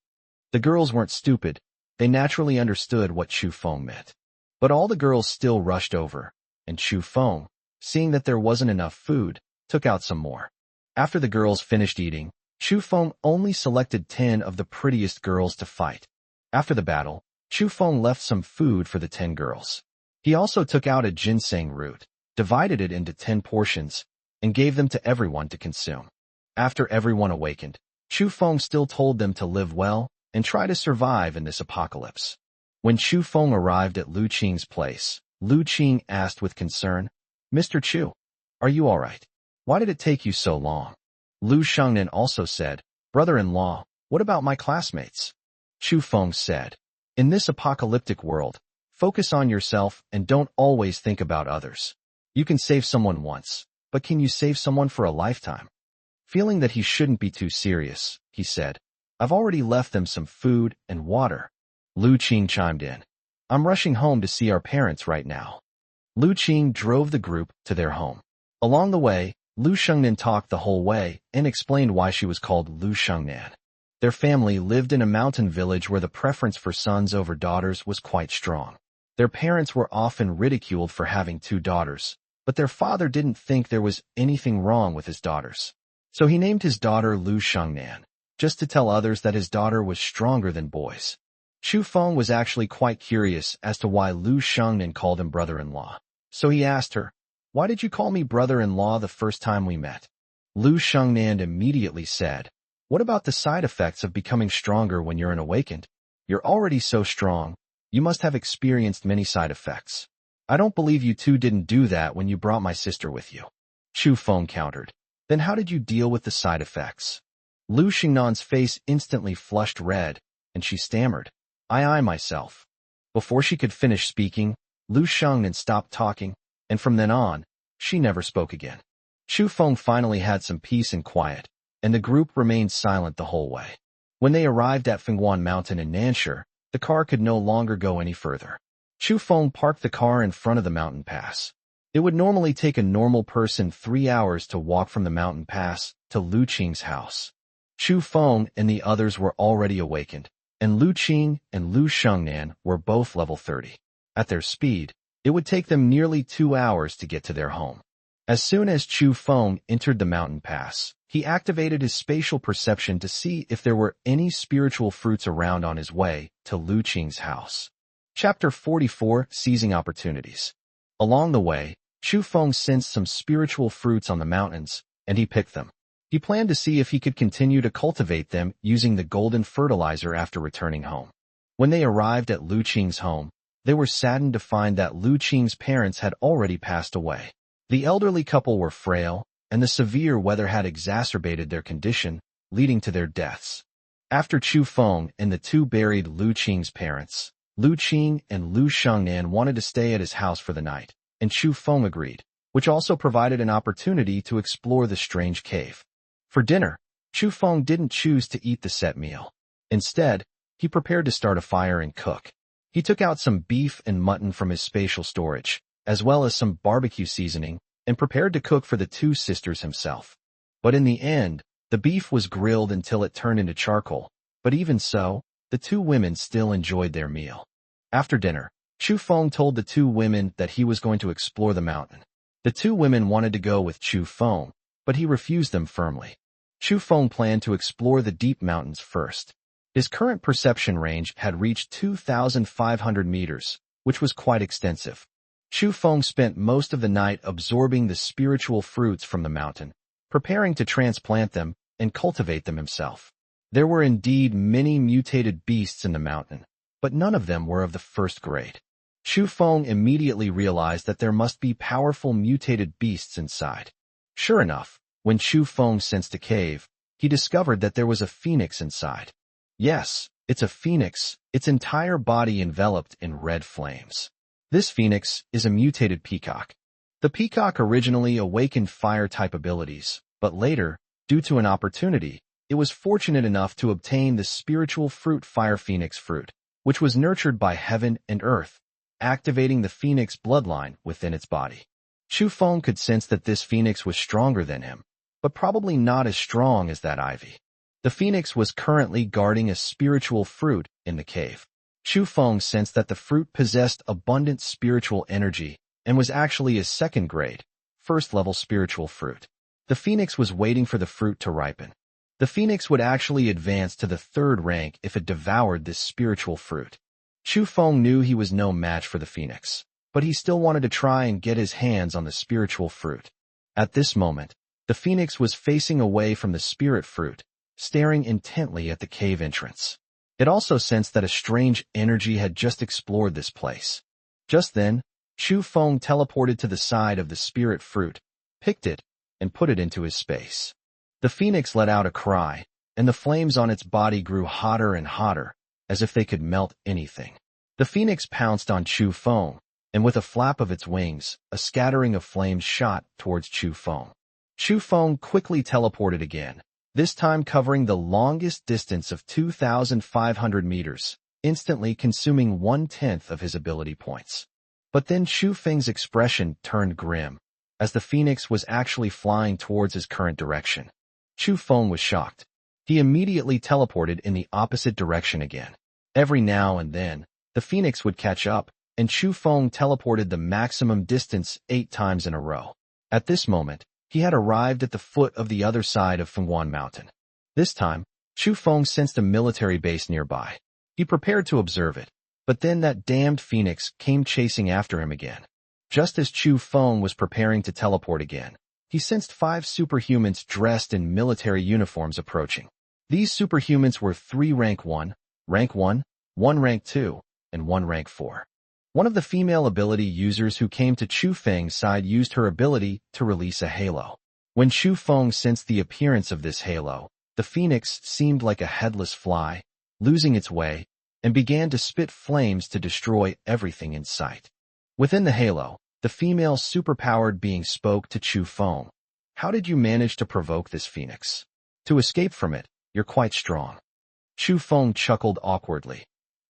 The girls weren't stupid. They naturally understood what Chu Feng meant. But all the girls still rushed over, and Chu Feng, seeing that there wasn't enough food, took out some more. After the girls finished eating, Chu Feng only selected 10 of the prettiest girls to fight. After the battle, Chu Feng left some food for the 10 girls. He also took out a ginseng root, divided it into 10 portions, and gave them to everyone to consume. After everyone awakened, Chu Feng still told them to live well and try to survive in this apocalypse. When Chu Feng arrived at Lu Qing's place, Lu Qing asked with concern, "Mr. Chu, are you all right? Why did it take you so long?" Lu Shengnan also said, "Brother-in-law, what about my classmates?" Chu Feng said, "In this apocalyptic world, focus on yourself and don't always think about others. You can save someone once, but can you save someone for a lifetime?" Feeling that he shouldn't be too serious, he said, "I've already left them some food and water." Lu Qing chimed in, "I'm rushing home to see our parents right now." Lu Qing drove the group to their home. Along the way, Lu Shengnan talked the whole way and explained why she was called Lu Shengnan. Their family lived in a mountain village where the preference for sons over daughters was quite strong. Their parents were often ridiculed for having 2 daughters, but their father didn't think there was anything wrong with his daughters. So he named his daughter Lu Shengnan, just to tell others that his daughter was stronger than boys. Chu Feng was actually quite curious as to why Lu Shengnan called him brother-in-law. So he asked her, "Why did you call me brother-in-law the first time we met?" Lu Shengnan immediately said, "What about the side effects of becoming stronger when you're an awakened? You're already so strong, you must have experienced many side effects. I don't believe you two didn't do that when you brought my sister with you." Chu Feng countered, "Then how did you deal with the side effects?" Lu Xingnan's face instantly flushed red, and she stammered, I myself." Before she could finish speaking, Lu Shengnan stopped talking, and from then on, she never spoke again. Chu Feng finally had some peace and quiet, and the group remained silent the whole way. When they arrived at Fengguan Mountain in Nanshire, the car could no longer go any further. Chu Feng parked the car in front of the mountain pass. It would normally take a normal person 3 hours to walk from the mountain pass to Lu Qing's house. Chu Feng and the others were already awakened, and Lu Qing and Lu Shengnan were both level 30. At their speed, it would take them nearly 2 hours to get to their home. As soon as Chu Feng entered the mountain pass, he activated his spatial perception to see if there were any spiritual fruits around on his way to Lu Qing's house. Chapter 44, Seizing Opportunities. Along the way, Chu Feng sensed some spiritual fruits on the mountains, and he picked them. He planned to see if he could continue to cultivate them using the golden fertilizer after returning home. When they arrived at Lu Qing's home, they were saddened to find that Lu Qing's parents had already passed away. The elderly couple were frail, and the severe weather had exacerbated their condition, leading to their deaths. After Chu Feng and the two buried Lu Qing's parents, Lu Qing and Lu Shengnan wanted to stay at his house for the night, and Chu Feng agreed, which also provided an opportunity to explore the strange cave. For dinner, Chu Feng didn't choose to eat the set meal. Instead, he prepared to start a fire and cook. He took out some beef and mutton from his spatial storage, as well as some barbecue seasoning, and prepared to cook for the two sisters himself. But in the end, the beef was grilled until it turned into charcoal, but even so, the two women still enjoyed their meal. After dinner, Chu Feng told the two women that he was going to explore the mountain. The two women wanted to go with Chu Feng, but he refused them firmly. Chu Feng planned to explore the deep mountains first. His current perception range had reached 2,500 meters, which was quite extensive. Chu Feng spent most of the night absorbing the spiritual fruits from the mountain, preparing to transplant them and cultivate them himself. There were indeed many mutated beasts in the mountain, but none of them were of the first grade. Chu Feng immediately realized that there must be powerful mutated beasts inside. Sure enough, when Chu Feng sensed a cave, he discovered that there was a phoenix inside. Yes, it's a phoenix, its entire body enveloped in red flames. This phoenix is a mutated peacock. The peacock originally awakened fire-type abilities, but later, due to an opportunity, it was fortunate enough to obtain the spiritual fruit Fire Phoenix fruit, which was nurtured by heaven and earth, activating the phoenix bloodline within its body. Chu Feng could sense that this phoenix was stronger than him, but probably not as strong as that ivy. The phoenix was currently guarding a spiritual fruit in the cave. Chu Feng sensed that the fruit possessed abundant spiritual energy and was actually a second-grade, first-level spiritual fruit. The phoenix was waiting for the fruit to ripen. The phoenix would actually advance to the third rank if it devoured this spiritual fruit. Chu Feng knew he was no match for the phoenix, but he still wanted to try and get his hands on the spiritual fruit. At this moment, the phoenix was facing away from the spirit fruit, staring intently at the cave entrance. It also sensed that a strange energy had just explored this place. Just then, Chu Feng teleported to the side of the spirit fruit, picked it, and put it into his space. The phoenix let out a cry, and the flames on its body grew hotter and hotter, as if they could melt anything. The phoenix pounced on Chu Feng, and with a flap of its wings, a scattering of flames shot towards Chu Feng. Chu Feng quickly teleported again, this time covering the longest distance of 2,500 meters, instantly consuming 1/10 of his ability points. But then Chu Feng's expression turned grim, as the phoenix was actually flying towards his current direction. Chu Feng was shocked. He immediately teleported in the opposite direction again. Every now and then, the phoenix would catch up, and Chu Feng teleported the maximum distance 8 times in a row. At this moment, he had arrived at the foot of the other side of Fengguan Mountain. This time, Chu Feng sensed a military base nearby. He prepared to observe it, but then that damned phoenix came chasing after him again. Just as Chu Feng was preparing to teleport again, he sensed 5 superhumans dressed in military uniforms approaching. These superhumans were 3 rank 1, 1 rank 2, and 1 rank 4. One of the female ability users who came to Chu Feng's side used her ability to release a halo. When Chu Feng sensed the appearance of this halo, the phoenix seemed like a headless fly, losing its way, and began to spit flames to destroy everything in sight. Within the halo, the female superpowered being spoke to Chu Feng. How did you manage to provoke this phoenix? To escape from it, you're quite strong. Chu Feng chuckled awkwardly.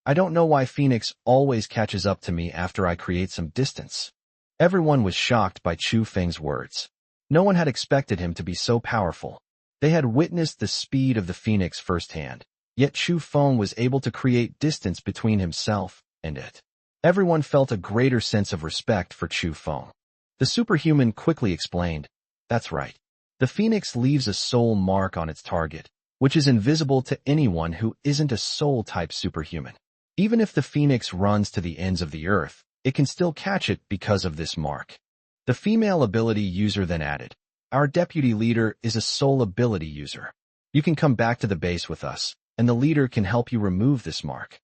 I don't know why Phoenix always catches up to me after I create some distance. Everyone was shocked by Chu Feng's words. No one had expected him to be so powerful. They had witnessed the speed of the Phoenix firsthand, yet Chu Feng was able to create distance between himself and it. Everyone felt a greater sense of respect for Chu Feng. The superhuman quickly explained, that's right. The Phoenix leaves a soul mark on its target, which is invisible to anyone who isn't a soul-type superhuman. Even if the Phoenix runs to the ends of the earth, it can still catch it because of this mark. The female ability user then added, Our deputy leader is a sole ability user. You can come back to the base with us, and the leader can help you remove this mark."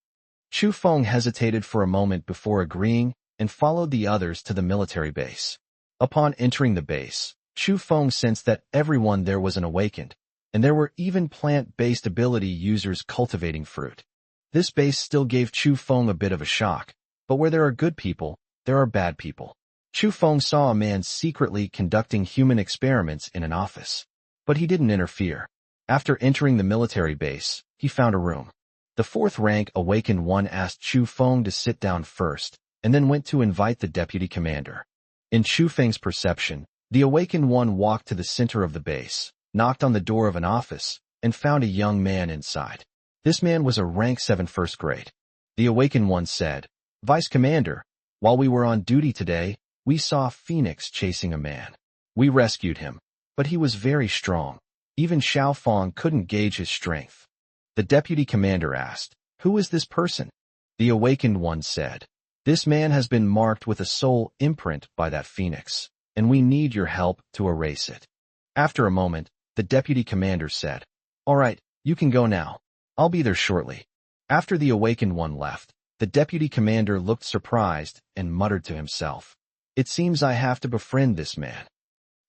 Chu Feng hesitated for a moment before agreeing and followed the others to the military base. Upon entering the base, Chu Feng sensed that everyone there was an awakened, and there were even plant-based ability users cultivating fruit. This base still gave Chu Feng a bit of a shock, but where there are good people, there are bad people. Chu Feng saw a man secretly conducting human experiments in an office, but he didn't interfere. After entering the military base, he found a room. The fourth-rank awakened one asked Chu Feng to sit down first, and then went to invite the deputy commander. In Chu Feng's perception, the awakened one walked to the center of the base, knocked on the door of an office, and found a young man inside. This man was a rank 7 first grade. The awakened one said, "Vice Commander, while we were on duty today, we saw Phoenix chasing a man. We rescued him, but he was very strong. Even Xiao Fong couldn't gauge his strength." The deputy commander asked, "Who is this person?" The awakened one said, "This man has been marked with a soul imprint by that Phoenix, and we need your help to erase it." After a moment, the deputy commander said, "All right, you can go now. I'll be there shortly." After the awakened one left, the deputy commander looked surprised and muttered to himself, "It seems I have to befriend this man."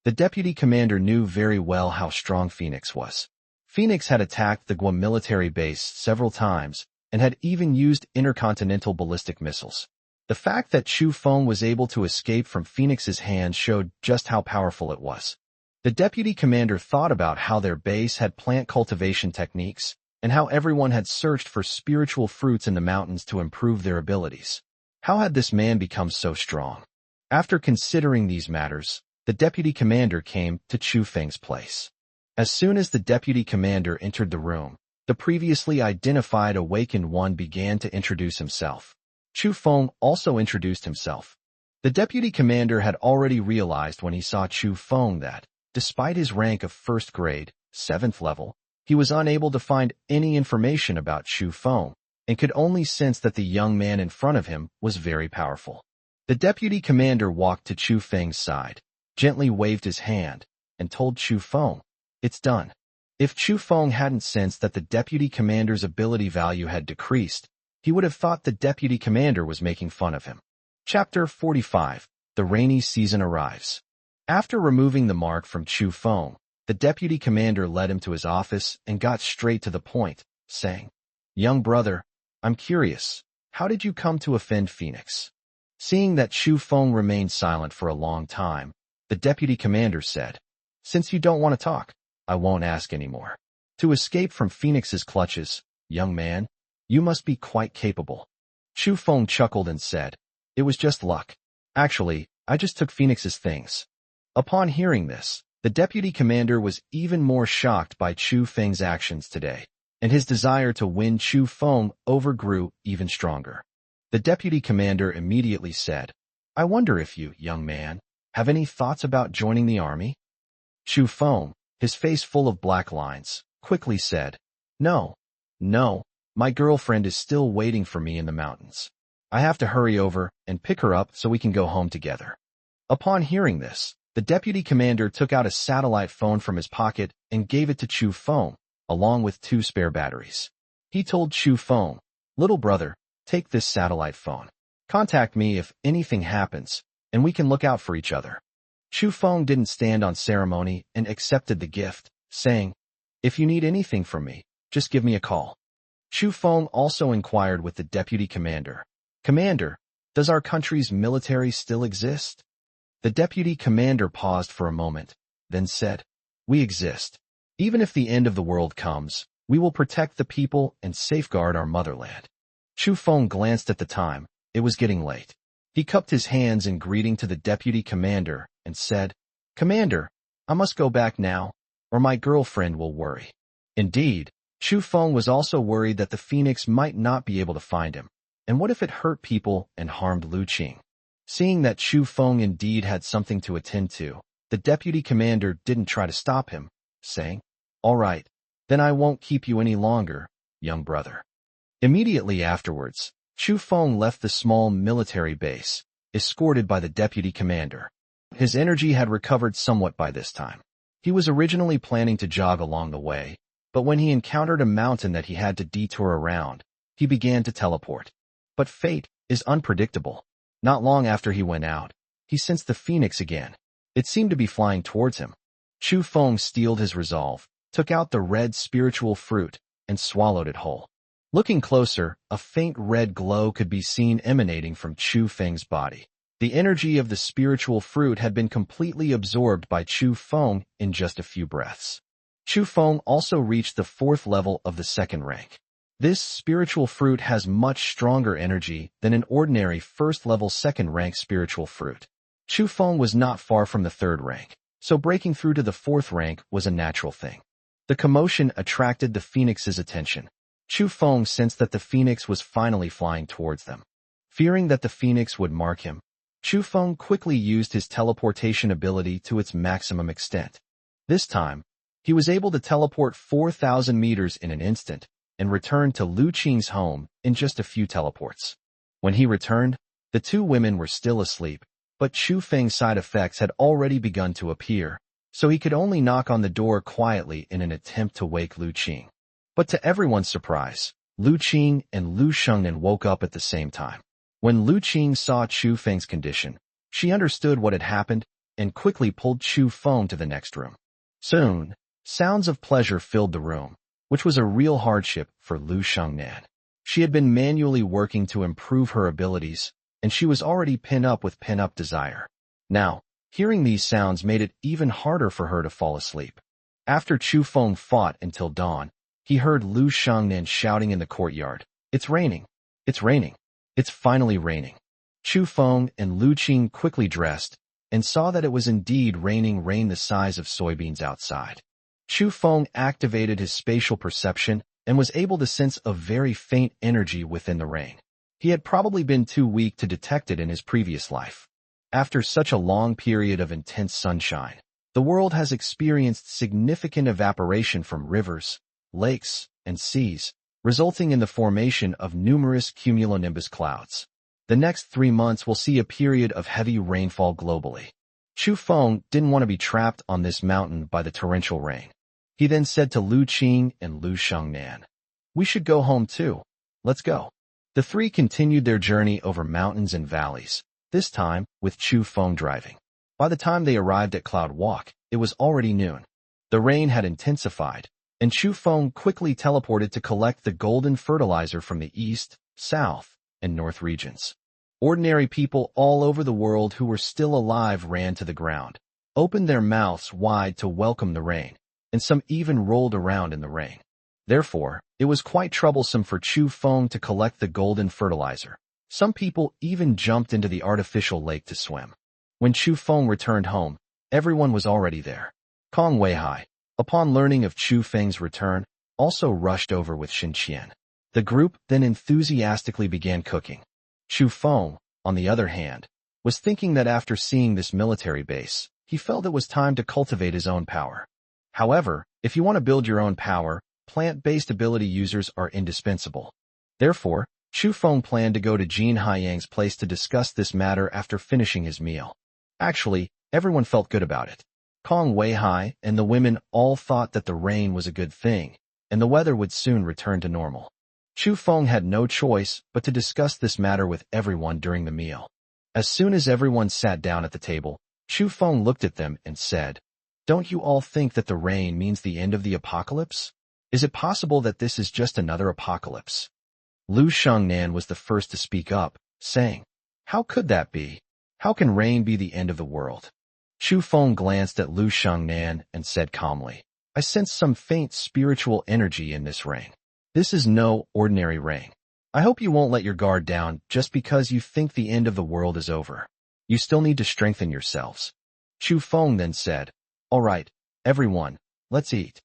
The deputy commander knew very well how strong Phoenix was. Phoenix had attacked the Guam military base several times and had even used intercontinental ballistic missiles. The fact that Chu Feng was able to escape from Phoenix's hands showed just how powerful it was. The deputy commander thought about how their base had plant cultivation techniques and how everyone had searched for spiritual fruits in the mountains to improve their abilities. How had this man become so strong? After considering these matters, the deputy commander came to Chu Feng's place. As soon as the deputy commander entered the room, the previously identified awakened one began to introduce himself. Chu Feng also introduced himself. The deputy commander had already realized when he saw Chu Feng that, despite his rank of first grade, 7th level, he was unable to find any information about Chu Feng, and could only sense that the young man in front of him was very powerful. The deputy commander walked to Chu Feng's side, gently waved his hand, and told Chu Feng, "It's done." If Chu Feng hadn't sensed that the deputy commander's ability value had decreased, he would have thought the deputy commander was making fun of him. Chapter 45. The rainy season arrives. After removing the mark from Chu Feng, the deputy commander led him to his office and got straight to the point, saying, "Young brother, I'm curious, how did you come to offend Phoenix?" Seeing that Chu Feng remained silent for a long time, the deputy commander said, "Since you don't want to talk, I won't ask anymore. To escape from Phoenix's clutches, young man, you must be quite capable." Chu Feng chuckled and said, "It was just luck. Actually, I just took Phoenix's things." Upon hearing this, the deputy commander was even more shocked by Chu Feng's actions today, and his desire to win Chu Feng over grew even stronger. The deputy commander immediately said, "I wonder if you, young man, have any thoughts about joining the army?" Chu Feng, his face full of black lines, quickly said, No, my girlfriend is still waiting for me in the mountains. I have to hurry over and pick her up so we can go home together." Upon hearing this, the deputy commander took out a satellite phone from his pocket and gave it to Chu Feng, along with 2 spare batteries. He told Chu Feng, "Little brother, take this satellite phone. Contact me if anything happens, and we can look out for each other." Chu Feng didn't stand on ceremony and accepted the gift, saying, "If you need anything from me, just give me a call." Chu Feng also inquired with the deputy commander, "Commander, does our country's military still exist?" The deputy commander paused for a moment, then said, "We exist. Even if the end of the world comes, we will protect the people and safeguard our motherland." Chu Feng glanced at the time. It was getting late. He cupped his hands in greeting to the deputy commander and said, "Commander, I must go back now, or my girlfriend will worry." Indeed, Chu Feng was also worried that the Phoenix might not be able to find him, and what if it hurt people and harmed Lu Qing? Seeing that Chu Feng indeed had something to attend to, the deputy commander didn't try to stop him, saying, "All right, then I won't keep you any longer, young brother." Immediately afterwards, Chu Feng left the small military base, escorted by the deputy commander. His energy had recovered somewhat by this time. He was originally planning to jog along the way, but when he encountered a mountain that he had to detour around, he began to teleport. But fate is unpredictable. Not long after he went out, he sensed the phoenix again. It seemed to be flying towards him. Chu Feng steeled his resolve, took out the red spiritual fruit, and swallowed it whole. Looking closer, a faint red glow could be seen emanating from Chu Feng's body. The energy of the spiritual fruit had been completely absorbed by Chu Feng in just a few breaths. Chu Feng also reached the 4th level of the 2nd rank. This spiritual fruit has much stronger energy than an ordinary 1st level 2nd rank spiritual fruit. Chu Feng was not far from the 3rd rank, so breaking through to the 4th rank was a natural thing. The commotion attracted the phoenix's attention. Chu Feng sensed that the phoenix was finally flying towards them. Fearing that the phoenix would mark him, Chu Feng quickly used his teleportation ability to its maximum extent. This time, he was able to teleport 4,000 meters in an instant and return to Lu Qing's home in just a few teleports. When he returned, the 2 women were still asleep, but Chu Feng's side effects had already begun to appear, so he could only knock on the door quietly in an attempt to wake Lu Qing. But to everyone's surprise, Lu Qing and Lu Shengnan woke up at the same time. When Lu Qing saw Chu Feng's condition, she understood what had happened and quickly pulled Chu Feng to the next room. Soon, sounds of pleasure filled the room, which was a real hardship for Lu Shengnan. She had been manually working to improve her abilities, and she was already pin-up with pin-up desire. Now, hearing these sounds made it even harder for her to fall asleep. After Chu Feng fought until dawn, he heard Lu Shengnan shouting in the courtyard, "It's raining! It's raining! It's finally raining!" Chu Feng and Lu Qing quickly dressed and saw that it was indeed raining rain the size of soybeans outside. Chu Feng activated his spatial perception and was able to sense a very faint energy within the rain. He had probably been too weak to detect it in his previous life. After such a long period of intense sunshine, the world has experienced significant evaporation from rivers, lakes, and seas, resulting in the formation of numerous cumulonimbus clouds. The next 3 months will see a period of heavy rainfall globally. Chu Feng didn't want to be trapped on this mountain by the torrential rain. He then said to Lu Qing and Lu Shengnan, "We should go home too. Let's go." The 3 continued their journey over mountains and valleys, this time with Chu Feng driving. By the time they arrived at Cloud Walk, it was already noon. The rain had intensified, and Chu Feng quickly teleported to collect the golden fertilizer from the east, south, and north regions. Ordinary people all over the world who were still alive ran to the ground, opened their mouths wide to welcome the rain, and some even rolled around in the rain. Therefore, it was quite troublesome for Chu Feng to collect the golden fertilizer. Some people even jumped into the artificial lake to swim. When Chu Feng returned home, everyone was already there. Kong Weihai, upon learning of Chu Feng's return, also rushed over with Shin Qian. The group then enthusiastically began cooking. Chu Feng, on the other hand, was thinking that after seeing this military base, he felt it was time to cultivate his own power. However, if you want to build your own power, plant-based ability users are indispensable. Therefore, Chu Feng planned to go to Jin Haiyang's place to discuss this matter after finishing his meal. Actually, everyone felt good about it. Kong Weihai and the women all thought that the rain was a good thing, and the weather would soon return to normal. Chu Feng had no choice but to discuss this matter with everyone during the meal. As soon as everyone sat down at the table, Chu Feng looked at them and said, "Don't you all think that the rain means the end of the apocalypse? Is it possible that this is just another apocalypse?" Lu Shengnan was the first to speak up, saying, "How could that be? How can rain be the end of the world?" Chu Feng glanced at Lu Shengnan and said calmly, "I sense some faint spiritual energy in this rain. This is no ordinary rain. I hope you won't let your guard down just because you think the end of the world is over. You still need to strengthen yourselves." Chu Feng then said, "All right, everyone, let's eat."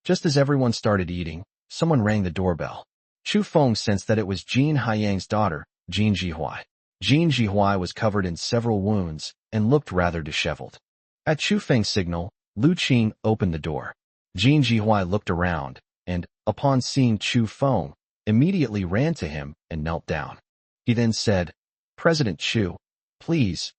Just as everyone started eating, someone rang the doorbell. Chu Feng sensed that it was Jin Haiyang's daughter, Jin Jihuai. Jin Jihuai was covered in several wounds and looked rather disheveled. At Chu Feng's signal, Lu Qing opened the door. Jin Jihuai looked around, and, upon seeing Chu Feng, immediately ran to him and knelt down. He then said, "President Chu, please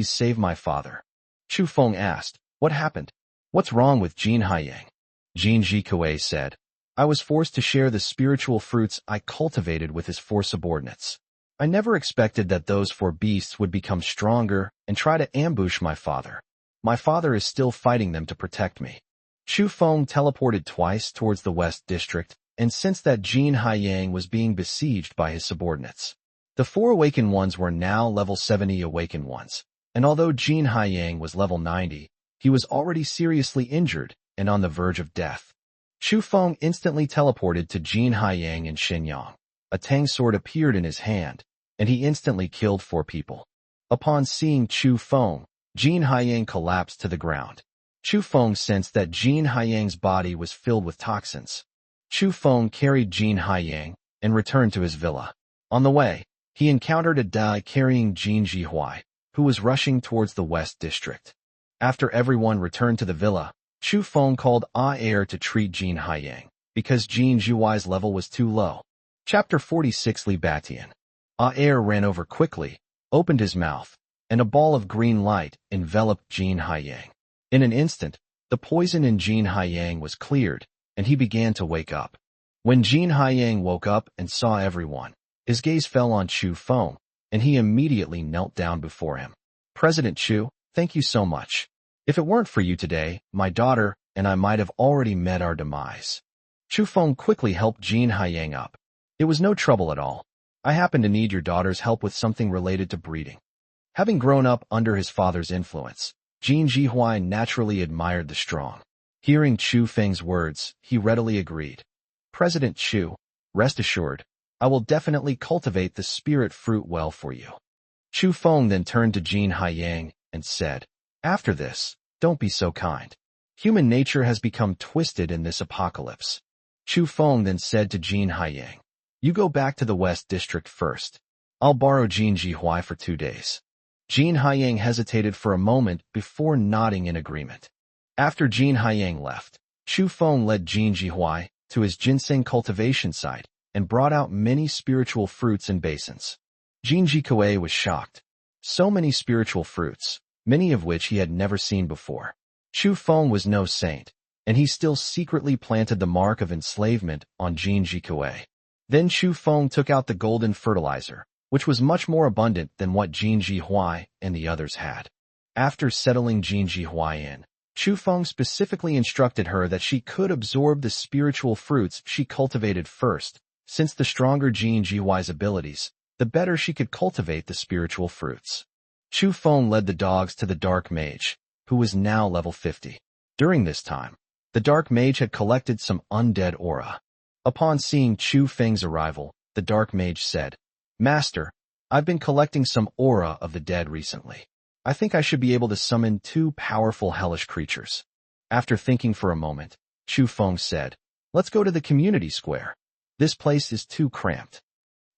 save my father." Chu Feng asked, "What happened?" What's wrong with Jin Haiyang? Jin Jikue said. I was forced to share the spiritual fruits I cultivated with his 4 subordinates. I never expected that those 4 beasts would become stronger and try to ambush my father. My father is still fighting them to protect me. Chu Feng teleported twice towards the West District and sensed that Jin Haiyang was being besieged by his subordinates. The 4 awakened ones were now level 70 awakened ones, and although Jin Haiyang was level 90, he was already seriously injured and on the verge of death. Chu Feng instantly teleported to Jin Haiyang and Shenyang. A Tang sword appeared in his hand, and he instantly killed 4 people. Upon seeing Chu Feng, Jin Haiyang collapsed to the ground. Chu Feng sensed that Jin Haiyang's body was filled with toxins. Chu Feng carried Jin Haiyang and returned to his villa. On the way, he encountered a Dai carrying Jin Jihuai, who was rushing towards the West District. After everyone returned to the villa, Chu Feng called Air to treat Jin Haiyang, because Jin Jihuai's level was too low. Chapter 46 Li Batian. Air ran over quickly, opened his mouth, and a ball of green light enveloped Jin Haiyang. In an instant, the poison in Jin Haiyang was cleared, and he began to wake up. When Jin Haiyang woke up and saw everyone, his gaze fell on Chu Feng, and he immediately knelt down before him. President Chu, thank you so much. If it weren't for you today, my daughter and I might have already met our demise. Chu Feng quickly helped Jin Haiyang up. It was no trouble at all. I happen to need your daughter's help with something related to breeding. Having grown up under his father's influence, Jin Jihuai naturally admired the strong. Hearing Chu Feng's words, he readily agreed. President Chu, rest assured, I will definitely cultivate the spirit fruit well for you. Chu Feng then turned to Jin Haiyang and said, after this, don't be so kind. Human nature has become twisted in this apocalypse. Chu Feng then said to Jin Haiyang, you go back to the West District first. I'll borrow Jin Jihuai for 2 days. Jin Haiyang hesitated for a moment before nodding in agreement. After Jin Haiyang left, Chu Feng led Jin Jihuai to his ginseng cultivation site and brought out many spiritual fruits and basins. Jin Jikue was shocked. So many spiritual fruits, many of which he had never seen before. Chu Feng was no saint, and he still secretly planted the mark of enslavement on Jin Jikue. Then Chu Feng took out the golden fertilizer, which was much more abundant than what Jin Jihuai and the others had. After settling Jin Jihuai in, Chu Feng specifically instructed her that she could absorb the spiritual fruits she cultivated first, since the stronger Jin Jihuai's abilities, the better she could cultivate the spiritual fruits. Chu Feng led the dogs to the Dark Mage, who was now level 50. During this time, the Dark Mage had collected some undead aura. Upon seeing Chu Feng's arrival, the Dark Mage said, Master, I've been collecting some aura of the dead recently. I think I should be able to summon 2 powerful hellish creatures. After thinking for a moment, Chu Feng said, let's go to the community square. This place is too cramped.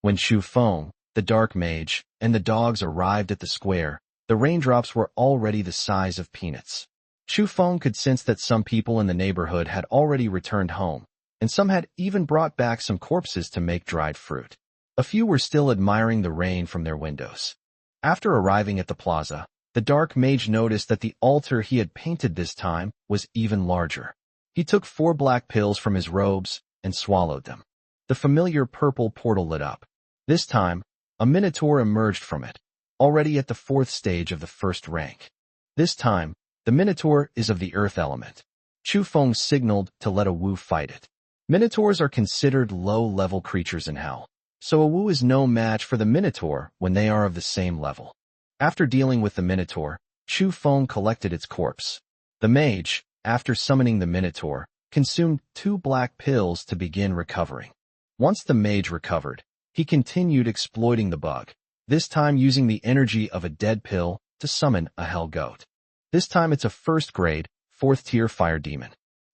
When Chu Feng, the Dark Mage, and the dogs arrived at the square, the raindrops were already the size of peanuts. Chu Feng could sense that some people in the neighborhood had already returned home, and some had even brought back some corpses to make dried fruit. A few were still admiring the rain from their windows. After arriving at the plaza, the Dark Mage noticed that the altar he had painted this time was even larger. He took 4 black pills from his robes and swallowed them. The familiar purple portal lit up. This time, a minotaur emerged from it, already at the 4th stage of the 1st rank. This time, the minotaur is of the earth element. Chu Feng signaled to let a Wu fight it. Minotaurs are considered low-level creatures in hell, so a Wu is no match for the minotaur when they are of the same level. After dealing with the minotaur, Chu Feng collected its corpse. The mage, after summoning the minotaur, consumed 2 black pills to begin recovering. Once the mage recovered, he continued exploiting the bug, this time using the energy of a dead pill to summon a hell goat. This time it's a 1st grade, 4th tier fire demon.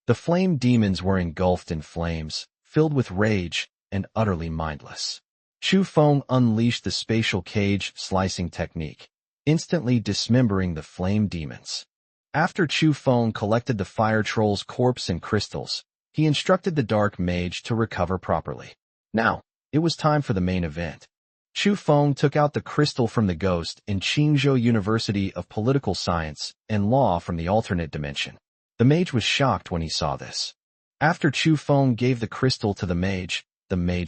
The flame demons were engulfed in flames, filled with rage, and utterly mindless. Chu Feng unleashed the spatial cage slicing technique, instantly dismembering the flame demons. After Chu Feng collected the fire troll's corpse and crystals, he instructed the Dark Mage to recover properly. Now, it was time for the main event. Chu Feng took out the crystal from the ghost in Qingzhou University of Political Science and Law from the alternate dimension. The The mage was shocked when he saw this. After Chu Feng gave the crystal to the mage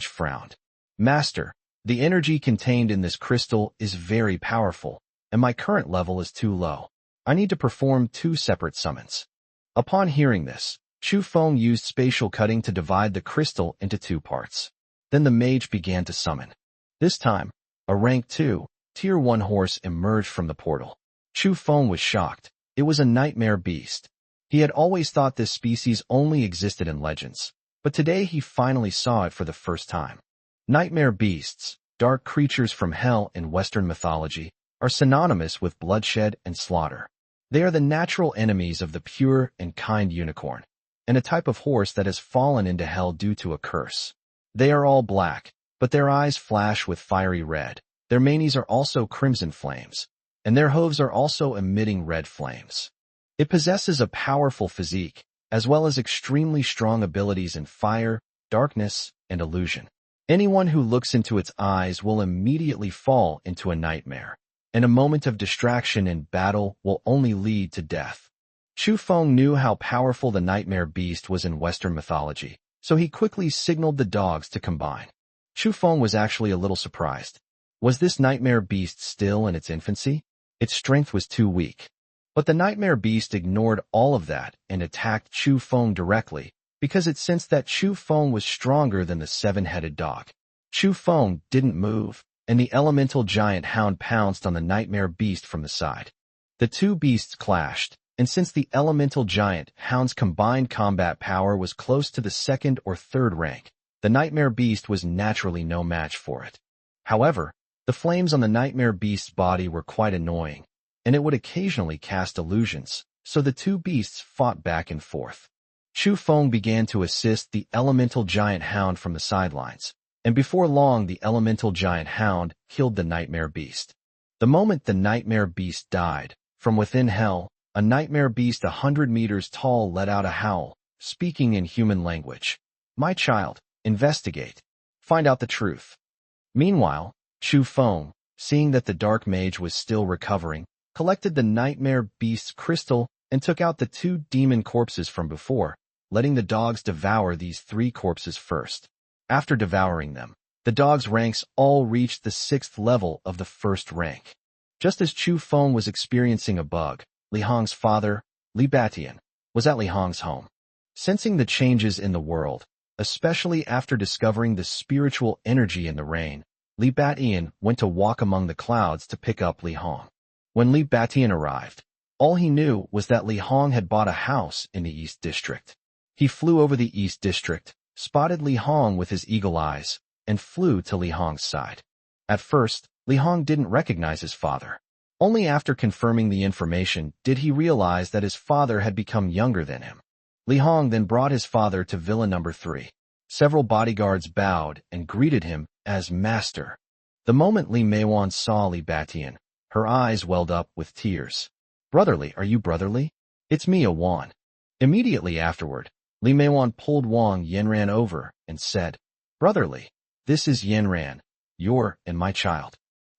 frowned. Master, the energy contained in this crystal is very powerful, and my current level is too low. I need to perform 2 separate summons. Upon hearing this, Chu Feng used spatial cutting to divide the crystal into 2 parts. Then the mage began to summon. This time, a rank 2, tier 1 horse emerged from the portal. Chu Feng was shocked. It was a nightmare beast. He had always thought this species only existed in legends, but today he finally saw it for the first time. Nightmare beasts, dark creatures from hell in Western mythology, are synonymous with bloodshed and slaughter. They are the natural enemies of the pure and kind unicorn, and a type of horse that has fallen into hell due to a curse. They are all black, but their eyes flash with fiery red. Their manes are also crimson flames, and their hooves are also emitting red flames. It possesses a powerful physique, as well as extremely strong abilities in fire, darkness, and illusion. Anyone who looks into its eyes will immediately fall into a nightmare, and a moment of distraction in battle will only lead to death. Chu Feng knew how powerful the nightmare beast was in Western mythology, so he quickly signaled the dogs to combine. Chu Feng was actually a little surprised. Was this nightmare beast still in its infancy? Its strength was too weak. But the nightmare beast ignored all of that and attacked Chu Feng directly because it sensed that Chu Feng was stronger than the 7-headed dog. Chu Feng didn't move, and the elemental giant hound pounced on the nightmare beast from the side. The 2 beasts clashed, and since the elemental giant hound's combined combat power was close to the 2nd or 3rd rank, the nightmare beast was naturally no match for it. However, the flames on the nightmare beast's body were quite annoying, and it would occasionally cast illusions, so the 2 beasts fought back and forth. Chu Feng began to assist the elemental giant hound from the sidelines, and before long the elemental giant hound killed the nightmare beast. The moment the nightmare beast died, from within hell, a nightmare beast 100 meters tall let out a howl, speaking in human language. My child, investigate. Find out the truth. Meanwhile, Chu Feng, seeing that the dark mage was still recovering, collected the nightmare beast's crystal and took out the 2 demon corpses from before, letting the dogs devour these 3 corpses first. After devouring them, the dogs' ranks all reached the 6th level of the 1st rank. Just as Chu Feng was experiencing a bug, Li Hong's father, Li Batian, was at Li Hong's home. Sensing the changes in the world, especially after discovering the spiritual energy in the rain, Li Batian went to walk among the clouds to pick up Li Hong. When Li Batian arrived, all he knew was that Li Hong had bought a house in the East District. He flew over the East District, spotted Li Hong with his eagle eyes, and flew to Li Hong's side. At first, Li Hong didn't recognize his father. Only after confirming the information did he realize that his father had become younger than him. Li Hong then brought his father to Villa number 3. Several bodyguards bowed and greeted him as master. The moment Li Meiwan saw Li Batian, her eyes welled up with tears. Brotherly, are you brotherly? It's me, Wan. Immediately afterward, Li Meiwan pulled Wang Yanran over and said, Brotherly, this is Yanran, your and my child.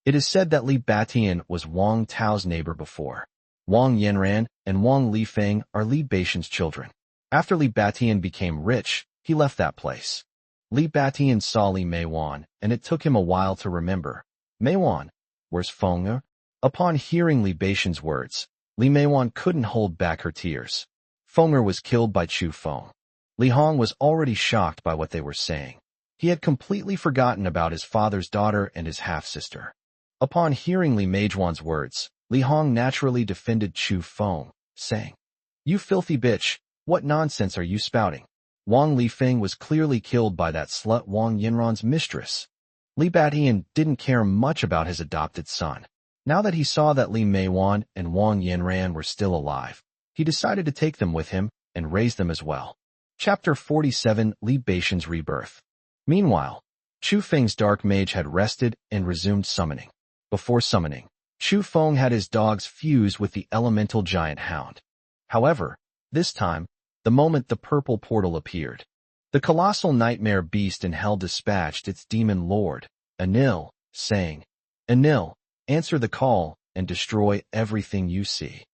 It is said that Li Batian was Wang Tao's neighbor before. Wang Yanran and Wang Lifeng are Li Batian's children. After Li Batian became rich, he left that place. Li Batian saw Li Meiwan, and it took him a while to remember. Meiwan, where's Feng? Upon hearing Li Batian's words, Li Meiwan couldn't hold back her tears. Feng was killed by Chu Feng. Li Hong was already shocked by what they were saying. He had completely forgotten about his father's daughter and his half-sister. Upon hearing Li Meiwan's words, Li Hong naturally defended Chu Feng, saying, You filthy bitch, what nonsense are you spouting? Wang Lifeng was clearly killed by that slut Wang Yanran's mistress. Li Batian didn't care much about his adopted son. Now that he saw that Li Meiwan and Wang Yanran were still alive, he decided to take them with him and raise them as well. Chapter 47, Li Batian's Rebirth. Meanwhile, Chu Feng's dark mage had rested and resumed summoning. Before summoning, Chu Feng had his dogs fuse with the elemental giant hound. However, this time, the moment the purple portal appeared, the colossal nightmare beast in hell dispatched its demon lord, Anil, saying, Anil, answer the call and destroy everything you see.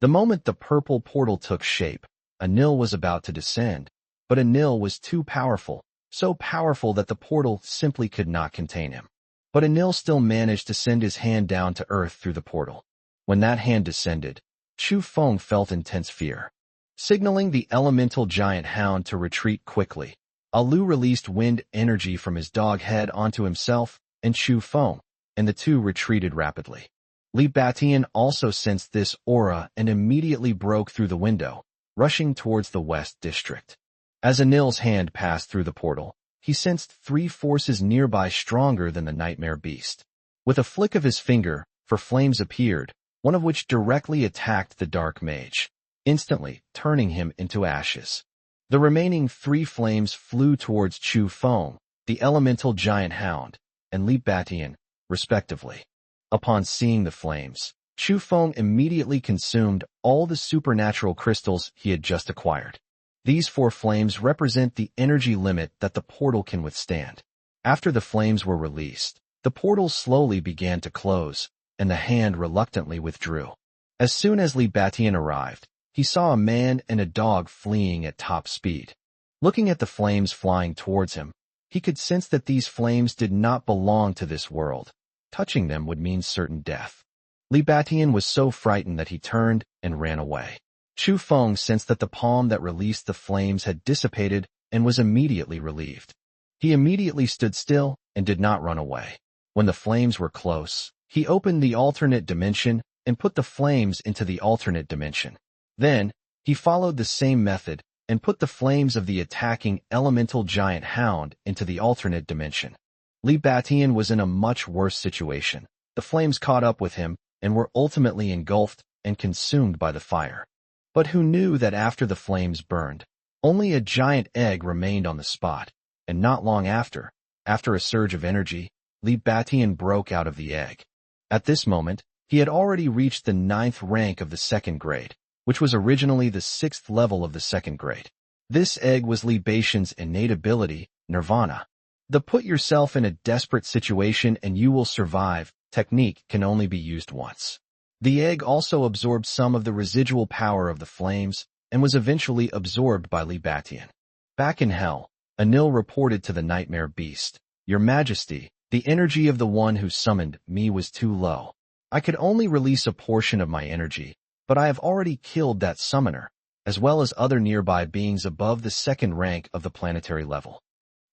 The moment the purple portal took shape, Anil was about to descend, but Anil was too powerful, so powerful that the portal simply could not contain him. But Anil still managed to send his hand down to earth through the portal. When that hand descended, Chu Feng felt intense fear. Signaling the elemental giant hound to retreat quickly, Alu released wind energy from his dog head onto himself and Chu Feng, and the two retreated rapidly. Li Batian also sensed this aura and immediately broke through the window, rushing towards the west district. As Anil's hand passed through the portal, he sensed three forces nearby stronger than the nightmare beast. With a flick of his finger, four flames appeared, one of which directly attacked the dark mage, instantly turning him into ashes. The remaining three flames flew towards Chu Feng, the elemental giant hound, and Li Batian, respectively. Upon seeing the flames, Chu Feng immediately consumed all the supernatural crystals he had just acquired. These four flames represent the energy limit that the portal can withstand. After the flames were released, the portal slowly began to close, and the hand reluctantly withdrew. As soon as Li Batian arrived, he saw a man and a dog fleeing at top speed. Looking at the flames flying towards him, he could sense that these flames did not belong to this world. Touching them would mean certain death. Li Batian was so frightened that he turned and ran away. Chu Feng sensed that the palm that released the flames had dissipated and was immediately relieved. He immediately stood still and did not run away. When the flames were close, he opened the alternate dimension and put the flames into the alternate dimension. Then, he followed the same method and put the flames of the attacking elemental giant hound into the alternate dimension. Li Batian was in a much worse situation. The flames caught up with him and were ultimately engulfed and consumed by the fire. But who knew that after the flames burned, only a giant egg remained on the spot, and not long after a surge of energy, Li Batian broke out of the egg. At this moment, he had already reached the 9th rank of the 2nd grade, which was originally the 6th level of the 2nd grade. This egg was Li Batian's innate ability, Nirvana. The put yourself in a desperate situation and you will survive technique can only be used once. The egg also absorbed some of the residual power of the flames and was eventually absorbed by Li Batian. Back in hell, Anil reported to the nightmare beast, "Your Majesty, the energy of the one who summoned me was too low. I could only release a portion of my energy, but I have already killed that summoner, as well as other nearby beings above the 2nd rank of the planetary level."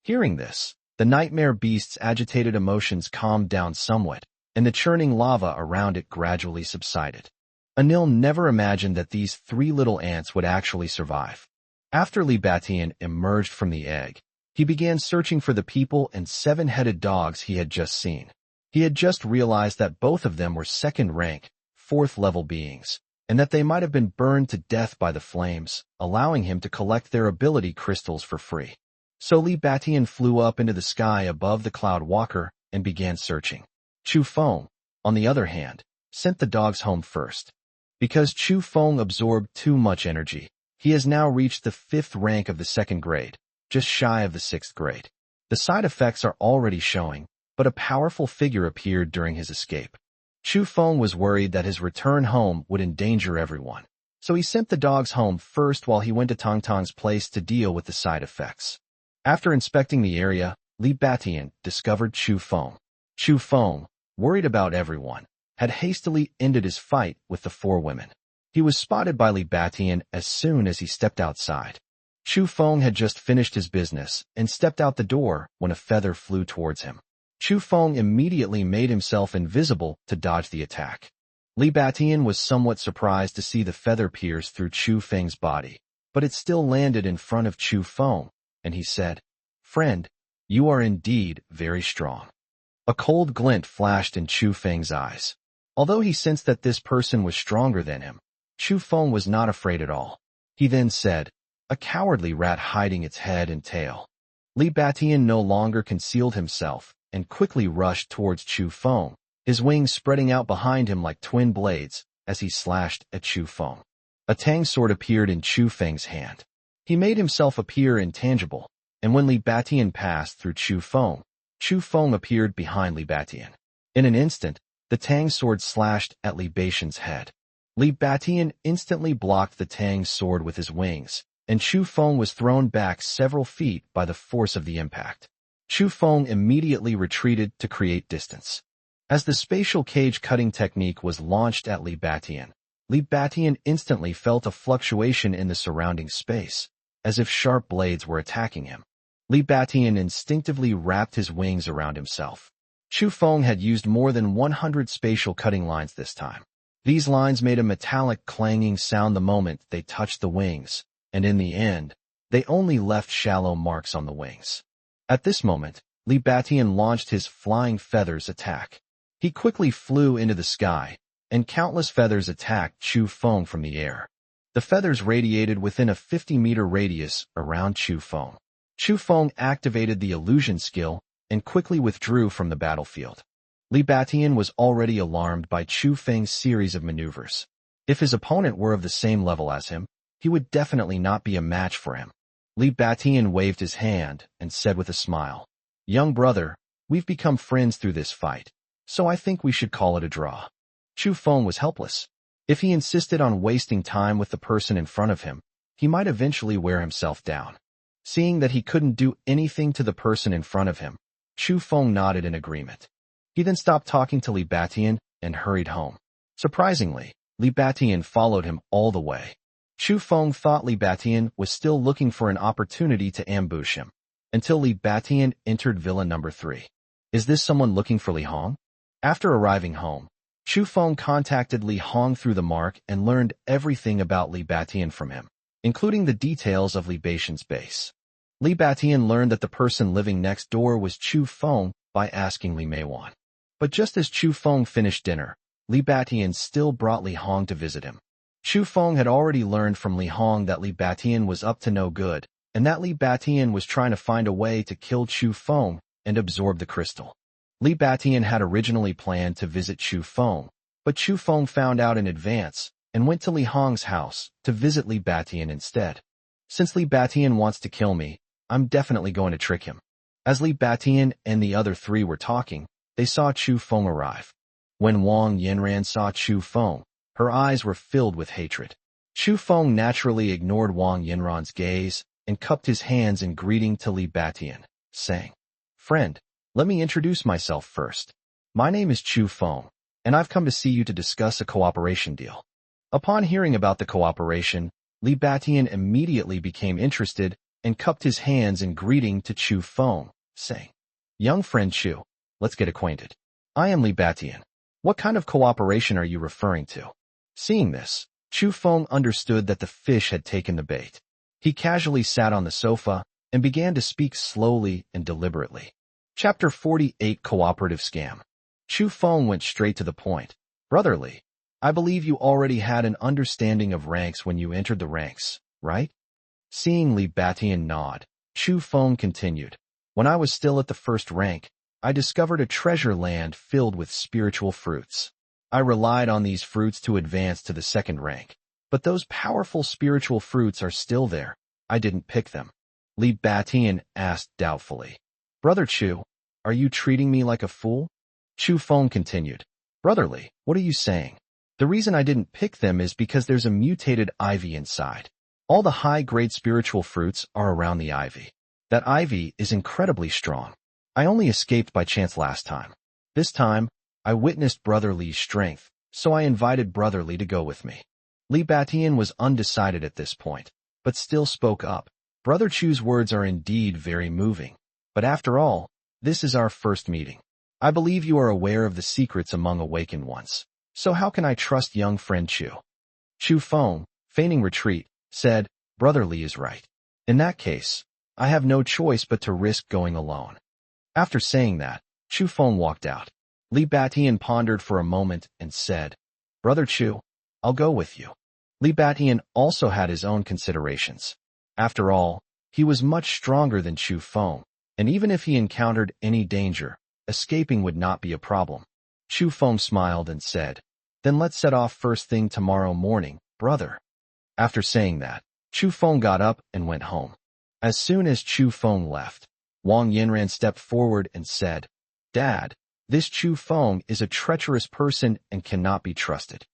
Hearing this, the nightmare beast's agitated emotions calmed down somewhat, and the churning lava around it gradually subsided. Anil never imagined that these three little ants would actually survive. After Li Batian emerged from the egg, he began searching for the people and 7-headed dogs he had just seen. He had just realized that both of them were 2nd rank, 4th level beings, and that they might have been burned to death by the flames, allowing him to collect their ability crystals for free. So Li Batian flew up into the sky above the Cloud Walker and began searching. Chu Feng, on the other hand, sent the dogs home first. Because Chu Feng absorbed too much energy, he has now reached the 5th rank of the 2nd grade, just shy of the 6th grade. The side effects are already showing, but a powerful figure appeared during his escape. Chu Feng was worried that his return home would endanger everyone, so he sent the dogs home first while he went to Tongtong's place to deal with the side effects. After inspecting the area, Li Batian discovered Chu Feng. Chu Feng, worried about everyone, had hastily ended his fight with the 4 women. He was spotted by Li Batian as soon as he stepped outside. Chu Feng had just finished his business and stepped out the door when a feather flew towards him. Chu Feng immediately made himself invisible to dodge the attack. Li Batian was somewhat surprised to see the feather pierce through Chu Feng's body, but it still landed in front of Chu Feng, and he said, "Friend, you are indeed very strong." A cold glint flashed in Chu Feng's eyes. Although he sensed that this person was stronger than him, Chu Feng was not afraid at all. He then said, "A cowardly rat hiding its head and tail." Li Batian no longer concealed himself and quickly rushed towards Chu Feng, his wings spreading out behind him like twin blades as he slashed at Chu Feng. A tang sword appeared in Chu Feng's hand. He made himself appear intangible, and when Li Batian passed through Chu Feng appeared behind Li Batian. In an instant, the tang sword slashed at Li Batian's head. Li Batian instantly blocked the Tang's sword with his wings, and Chu Feng was thrown back several feet by the force of the impact. Chu Feng immediately retreated to create distance. As the spatial cage cutting technique was launched at Li Batian instantly felt a fluctuation in the surrounding space, as if sharp blades were attacking him. Li Batian instinctively wrapped his wings around himself. Chu Feng had used more than 100 spatial cutting lines this time. These lines made a metallic clanging sound the moment they touched the wings, and in the end, they only left shallow marks on the wings. At this moment, Li Batian launched his flying feathers attack. He quickly flew into the sky, and countless feathers attacked Chu Feng from the air. The feathers radiated within a 50-meter radius around Chu Feng. Chu Feng activated the illusion skill and quickly withdrew from the battlefield. Li Batian was already alarmed by Chu Feng's series of maneuvers. If his opponent were of the same level as him, he would definitely not be a match for him. Li Batian waved his hand and said with a smile, "Young brother, we've become friends through this fight, so I think we should call it a draw." Chu Feng was helpless. If he insisted on wasting time with the person in front of him, he might eventually wear himself down. Seeing that he couldn't do anything to the person in front of him, Chu Feng nodded in agreement. He then stopped talking to Li Batian and hurried home. Surprisingly, Li Batian followed him all the way. Chu Feng thought Li Batian was still looking for an opportunity to ambush him, until Li Batian entered Villa number 3. Is this someone looking for Li Hong? After arriving home, Chu Feng contacted Li Hong through the mark and learned everything about Li Batian from him, including the details of Li Batian's base. Li Batian learned that the person living next door was Chu Feng by asking Li Meiwan. But just as Chu Feng finished dinner, Li Batian still brought Li Hong to visit him. Chu Feng had already learned from Li Hong that Li Batian was up to no good, and that Li Batian was trying to find a way to kill Chu Feng and absorb the crystal. Li Batian had originally planned to visit Chu Feng, but Chu Feng found out in advance and went to Li Hong's house to visit Li Batian instead. Since Li Batian wants to kill me, I'm definitely going to trick him. As Li Batian and the other 3 were talking, they saw Chu Feng arrive. When Wang Yanran saw Chu Feng, her eyes were filled with hatred. Chu Feng naturally ignored Wang Yanran's gaze and cupped his hands in greeting to Li Batian, saying, "Friend, let me introduce myself first. My name is Chu Feng, and I've come to see you to discuss a cooperation deal." Upon hearing about the cooperation, Li Batian immediately became interested and cupped his hands in greeting to Chu Feng, saying, "Young friend Chu, let's get acquainted. I am Li Batian. What kind of cooperation are you referring to?" Seeing this, Chu Feng understood that the fish had taken the bait. He casually sat on the sofa and began to speak slowly and deliberately. Chapter 48 Cooperative Scam. Chu Feng went straight to the point. "Brotherly, I believe you already had an understanding of ranks when you entered the ranks, right?" Seeing Li Batian nod, Chu Feng continued, "When I was still at the first rank, I discovered a treasure land filled with spiritual fruits. I relied on these fruits to advance to the second rank, but those powerful spiritual fruits are still there. I didn't pick them." Li Batian asked doubtfully, "Brother Chu, are you treating me like a fool?" Chu Feng continued, "Brotherly, what are you saying? The reason I didn't pick them is because there's a mutated ivy inside. All the high-grade spiritual fruits are around the ivy. That ivy is incredibly strong. I only escaped by chance last time. This time, I witnessed Brother Li's strength, so I invited Brother Li to go with me." Li Batian was undecided at this point, but still spoke up. "Brother Chu's words are indeed very moving, but after all, this is our first meeting. I believe you are aware of the secrets among awakened ones, so how can I trust young friend Chu?" Chu Feng, feigning retreat, said, "Brother Li is right. In that case, I have no choice but to risk going alone." After saying that, Chu Feng walked out. Li Batian pondered for a moment and said, "Brother Chu, I'll go with you." Li Batian also had his own considerations. After all, he was much stronger than Chu Feng, and even if he encountered any danger, escaping would not be a problem. Chu Feng smiled and said, "Then let's set off first thing tomorrow morning, brother." After saying that, Chu Feng got up and went home. As soon as Chu Feng left, Wang Yanran stepped forward and said, "Dad, this Chu Feng is a treacherous person and cannot be trusted."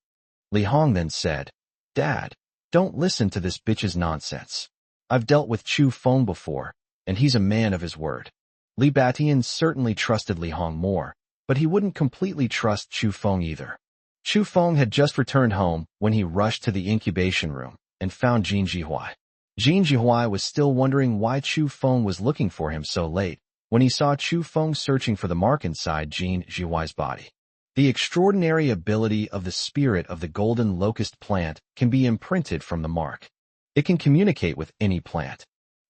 Li Hong then said, "Dad, don't listen to this bitch's nonsense. I've dealt with Chu Feng before, and he's a man of his word." Li Batian certainly trusted Li Hong more, but he wouldn't completely trust Chu Feng either. Chu Feng had just returned home when he rushed to the incubation room and found Jin Jihuai. Jin Jihuai was still wondering why Chu Feng was looking for him so late when he saw Chu Feng searching for the mark inside Jin Jihuai's body. The extraordinary ability of the spirit of the golden locust plant can be imprinted from the mark. It can communicate with any plant.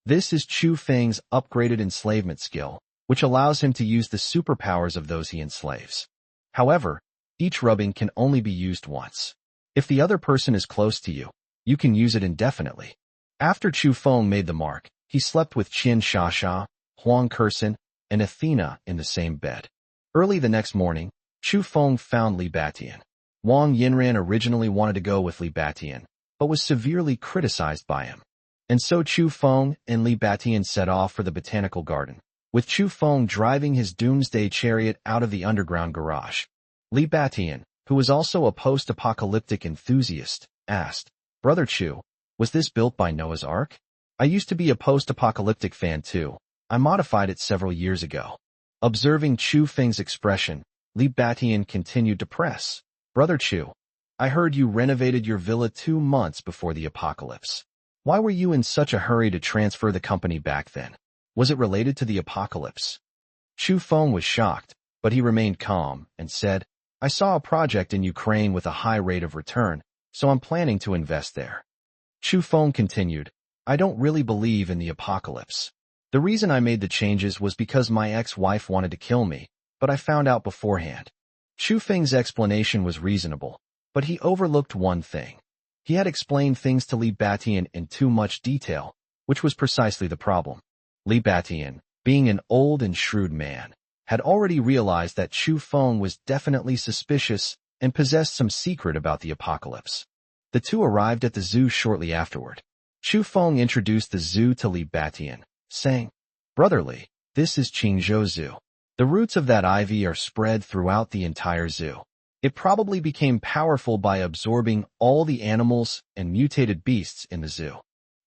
This is Chu Feng's upgraded enslavement skill, which allows him to use the superpowers of those he enslaves. However, each rubbing can only be used once. If the other person is close to you, you can use it indefinitely. After Chu Feng made the mark, he slept with Qin Shasha, Huang Kersen, and Athena in the same bed. Early the next morning, Chu Feng found Li Batian. Wang Yinran originally wanted to go with Li Batian, but was severely criticized by him. And so Chu Feng and Li Batian set off for the botanical garden, with Chu Feng driving his doomsday chariot out of the underground garage. Li Batian, who was also a post-apocalyptic enthusiast, asked, "Brother Chu, was this built by Noah's Ark? I used to be a post-apocalyptic fan too. I modified it several years ago." Observing Chu Feng's expression, Li Batian continued to press, "Brother Chu, I heard you renovated your villa 2 months before the apocalypse. Why were you in such a hurry to transfer the company back then? Was it related to the apocalypse?" Chu Feng was shocked, but he remained calm and said, "I saw a project in Ukraine with a high rate of return, so I'm planning to invest there." Chu Feng continued, "I don't really believe in the apocalypse. The reason I made the changes was because my ex-wife wanted to kill me, but I found out beforehand." Chu Feng's explanation was reasonable, but he overlooked one thing. He had explained things to Li Batian in too much detail, which was precisely the problem. Li Batian, being an old and shrewd man, had already realized that Chu Feng was definitely suspicious and possessed some secret about the apocalypse. The two arrived at the zoo shortly afterward. Chu Feng introduced the zoo to Li Batian, saying, "Brother Li, this is Qingzhou Zoo. The roots of that ivy are spread throughout the entire zoo. It probably became powerful by absorbing all the animals and mutated beasts in the zoo."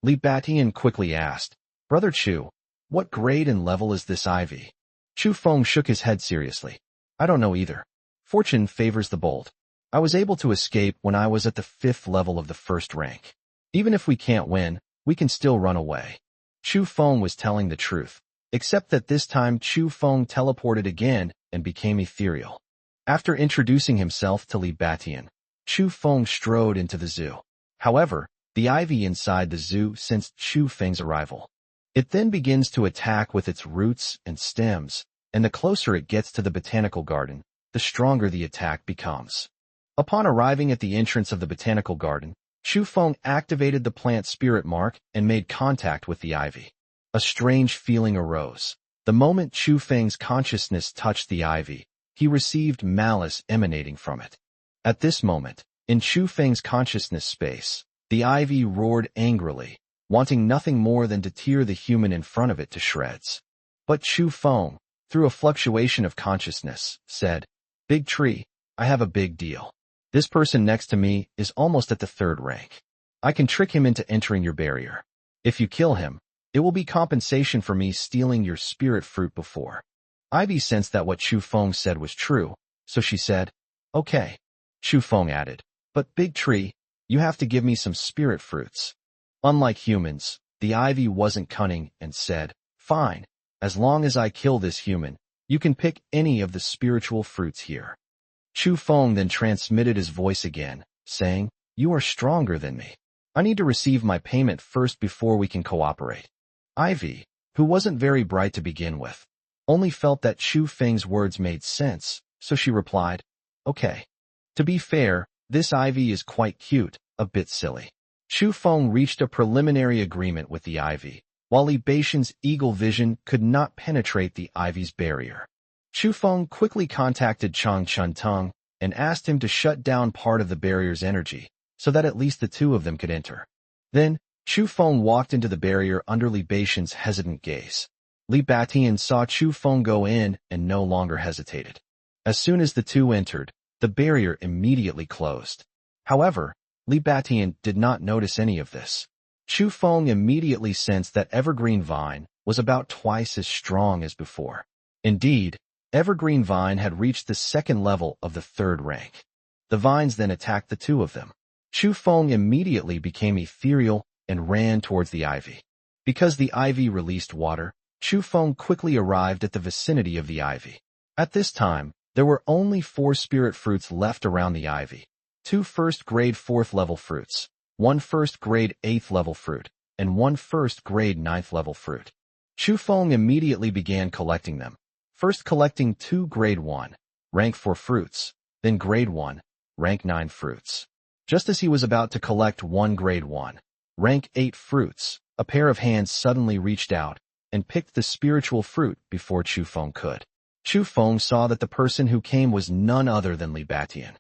Li Batian quickly asked, "Brother Chu, what grade and level is this ivy?" Chu Feng shook his head seriously. "I don't know either. Fortune favors the bold. I was able to escape when I was at the 5th level of the 1st rank. Even if we can't win, we can still run away." Chu Feng was telling the truth, except that this time Chu Feng teleported again and became ethereal. After introducing himself to Li Batian, Chu Feng strode into the zoo. However, the ivy inside the zoo sensed Chu Feng's arrival. It then begins to attack with its roots and stems, and the closer it gets to the botanical garden, the stronger the attack becomes. Upon arriving at the entrance of the botanical garden, Chu Feng activated the plant spirit mark and made contact with the ivy. A strange feeling arose. The moment Chu Feng's consciousness touched the ivy, he received malice emanating from it. At this moment, in Chu Feng's consciousness space, the ivy roared angrily, wanting nothing more than to tear the human in front of it to shreds. But Chu Feng, through a fluctuation of consciousness, said, "Big tree, I have a big deal. This person next to me is almost at the 3rd rank. I can trick him into entering your barrier. If you kill him, it will be compensation for me stealing your spirit fruit before." Ivy sensed that what Chu Feng said was true, so she said, "Okay." Chu Feng added, "But Big Tree, you have to give me some spirit fruits." Unlike humans, the ivy wasn't cunning and said, "Fine, as long as I kill this human, you can pick any of the spiritual fruits here." Chu Feng then transmitted his voice again, saying, "You are stronger than me. I need to receive my payment first before we can cooperate." Ivy, who wasn't very bright to begin with, only felt that Chu Feng's words made sense, so she replied, "Okay. To be fair, this ivy is quite cute, a bit silly." Chu Feng reached a preliminary agreement with the ivy, while Li Batian's eagle vision could not penetrate the ivy's barrier. Chu Feng quickly contacted Chang Chun-tung and asked him to shut down part of the barrier's energy, so that at least the two of them could enter. Then, Chu Feng walked into the barrier under Li Batian's hesitant gaze. Li Batian saw Chu Feng go in and no longer hesitated. As soon as the two entered, the barrier immediately closed. However, Li Batian did not notice any of this. Chu Feng immediately sensed that Evergreen Vine was about twice as strong as before. Indeed, Evergreen Vine had reached the second level of the third rank. The vines then attacked the two of them. Chu Feng immediately became ethereal and ran towards the ivy. Because the ivy released water, Chu Feng quickly arrived at the vicinity of the ivy. At this time, there were only 4 spirit fruits left around the ivy. 2 first-grade 4th-level fruits, 1 first-grade 8th-level fruit, and 1 first-grade 9th-level fruit. Chu Feng immediately began collecting them, first collecting 2 grade 1, rank 4 fruits, then grade 1, rank 9 fruits. Just as he was about to collect 1 grade 1, rank 8 fruits, a pair of hands suddenly reached out and picked the spiritual fruit before Chu Feng could. Chu Feng saw that the person who came was none other than Li Batian.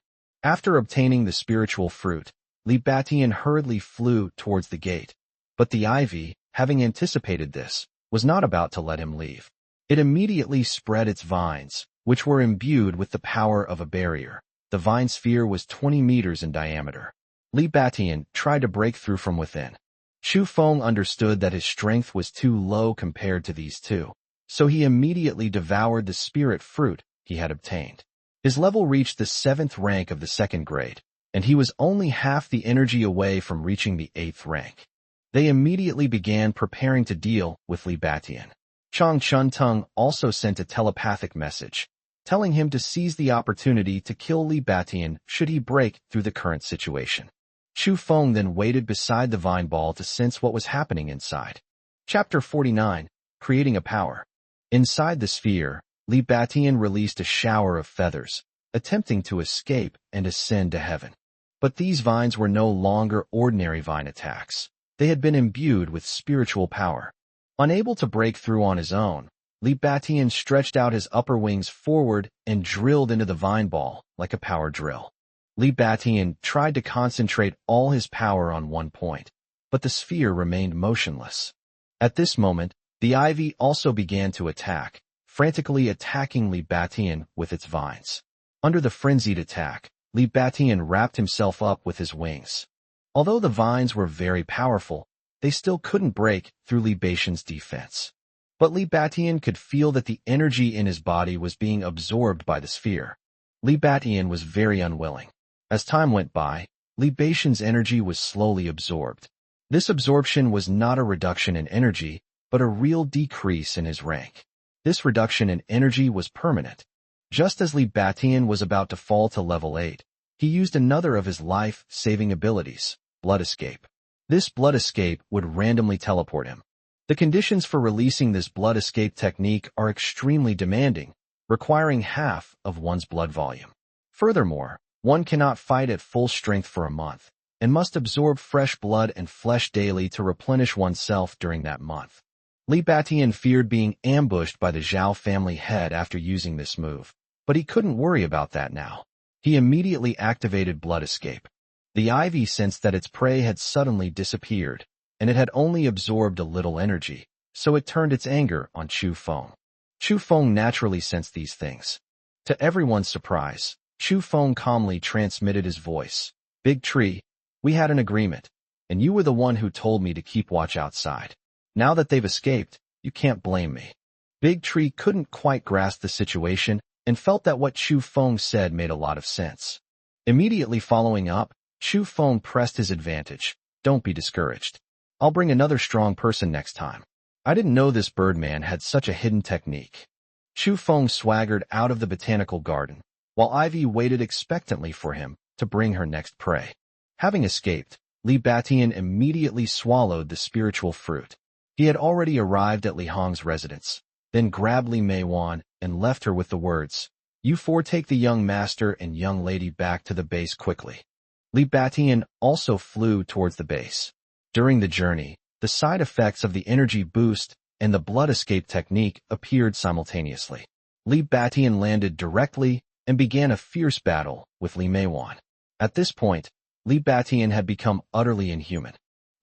After obtaining the spiritual fruit, Li Batian hurriedly flew towards the gate. But the ivy, having anticipated this, was not about to let him leave. It immediately spread its vines, which were imbued with the power of a barrier. The vine sphere was 20 meters in diameter. Li Batian tried to break through from within. Chu Feng understood that his strength was too low compared to these two, so he immediately devoured the spirit fruit he had obtained. His level reached the 7th rank of the 2nd grade, and he was only half the energy away from reaching the 8th rank. They immediately began preparing to deal with Li Batian. Chang Chuntung also sent a telepathic message, telling him to seize the opportunity to kill Li Batian should he break through the current situation. Chu Feng then waited beside the vine ball to sense what was happening inside. Chapter 49, Creating a Power. Inside the sphere, Li Batian released a shower of feathers, attempting to escape and ascend to heaven. But these vines were no longer ordinary vine attacks. They had been imbued with spiritual power. Unable to break through on his own, Li Batian stretched out his upper wings forward and drilled into the vine ball like a power drill. Li Batian tried to concentrate all his power on one point, but the sphere remained motionless. At this moment, the ivy also began to attack, frantically attacking Li Batian with its vines. Under the frenzied attack, Li Batian wrapped himself up with his wings. Although the vines were very powerful, they still couldn't break through Li Batian's defense. But Li Batian could feel that the energy in his body was being absorbed by the sphere. Li Batian was very unwilling. As time went by, Li Batian's energy was slowly absorbed. This absorption was not a reduction in energy, but a real decrease in his rank. This reduction in energy was permanent. Just as Li Batian was about to fall to level 8, he used another of his life-saving abilities, Blood Escape. This Blood Escape would randomly teleport him. The conditions for releasing this Blood Escape technique are extremely demanding, requiring half of one's blood volume. Furthermore, one cannot fight at full strength for a month, and must absorb fresh blood and flesh daily to replenish oneself during that month. Li Batian feared being ambushed by the Zhao family head after using this move, but he couldn't worry about that now. He immediately activated Blood Escape. The ivy sensed that its prey had suddenly disappeared, and it had only absorbed a little energy, so it turned its anger on Chu Feng. Chu Feng naturally sensed these things. To everyone's surprise, Chu Feng calmly transmitted his voice. "Big Tree, we had an agreement, and you were the one who told me to keep watch outside. Now that they've escaped, you can't blame me." Big Tree couldn't quite grasp the situation and felt that what Chu Feng said made a lot of sense. Immediately following up, Chu Feng pressed his advantage. "Don't be discouraged. I'll bring another strong person next time. I didn't know this Birdman had such a hidden technique." Chu Feng swaggered out of the botanical garden, while Ivy waited expectantly for him to bring her next prey. Having escaped, Li Batian immediately swallowed the spiritual fruit. He had already arrived at Li Hong's residence, then grabbed Li Meiwan and left her with the words, "You four take the young master and young lady back to the base quickly." Li Batian also flew towards the base. During the journey, the side effects of the energy boost and the blood escape technique appeared simultaneously. Li Batian landed directly and began a fierce battle with Li Meiwan. At this point, Li Batian had become utterly inhuman.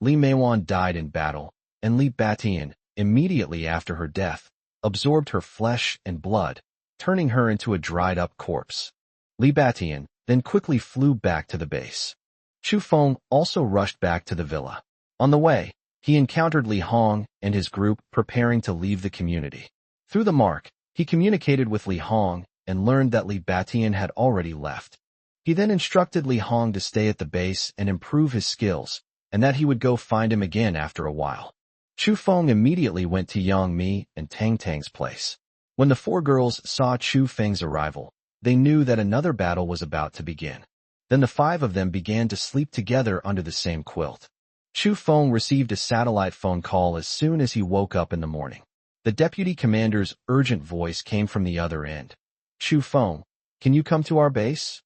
Li Meiwan died in battle, and Li Batian, immediately after her death, absorbed her flesh and blood, turning her into a dried-up corpse. Li Batian then quickly flew back to the base. Chu Feng also rushed back to the villa. On the way, he encountered Li Hong and his group preparing to leave the community. Through the mark, he communicated with Li Hong and learned that Li Batian had already left. He then instructed Li Hong to stay at the base and improve his skills, and that he would go find him again after a while. Chu Feng immediately went to Yang Mi and Tang Tang's place. When the four girls saw Chu Feng's arrival, they knew that another battle was about to begin. Then the five of them began to sleep together under the same quilt. Chu Feng received a satellite phone call as soon as he woke up in the morning. The deputy commander's urgent voice came from the other end. Chu Feng, can you come to our base?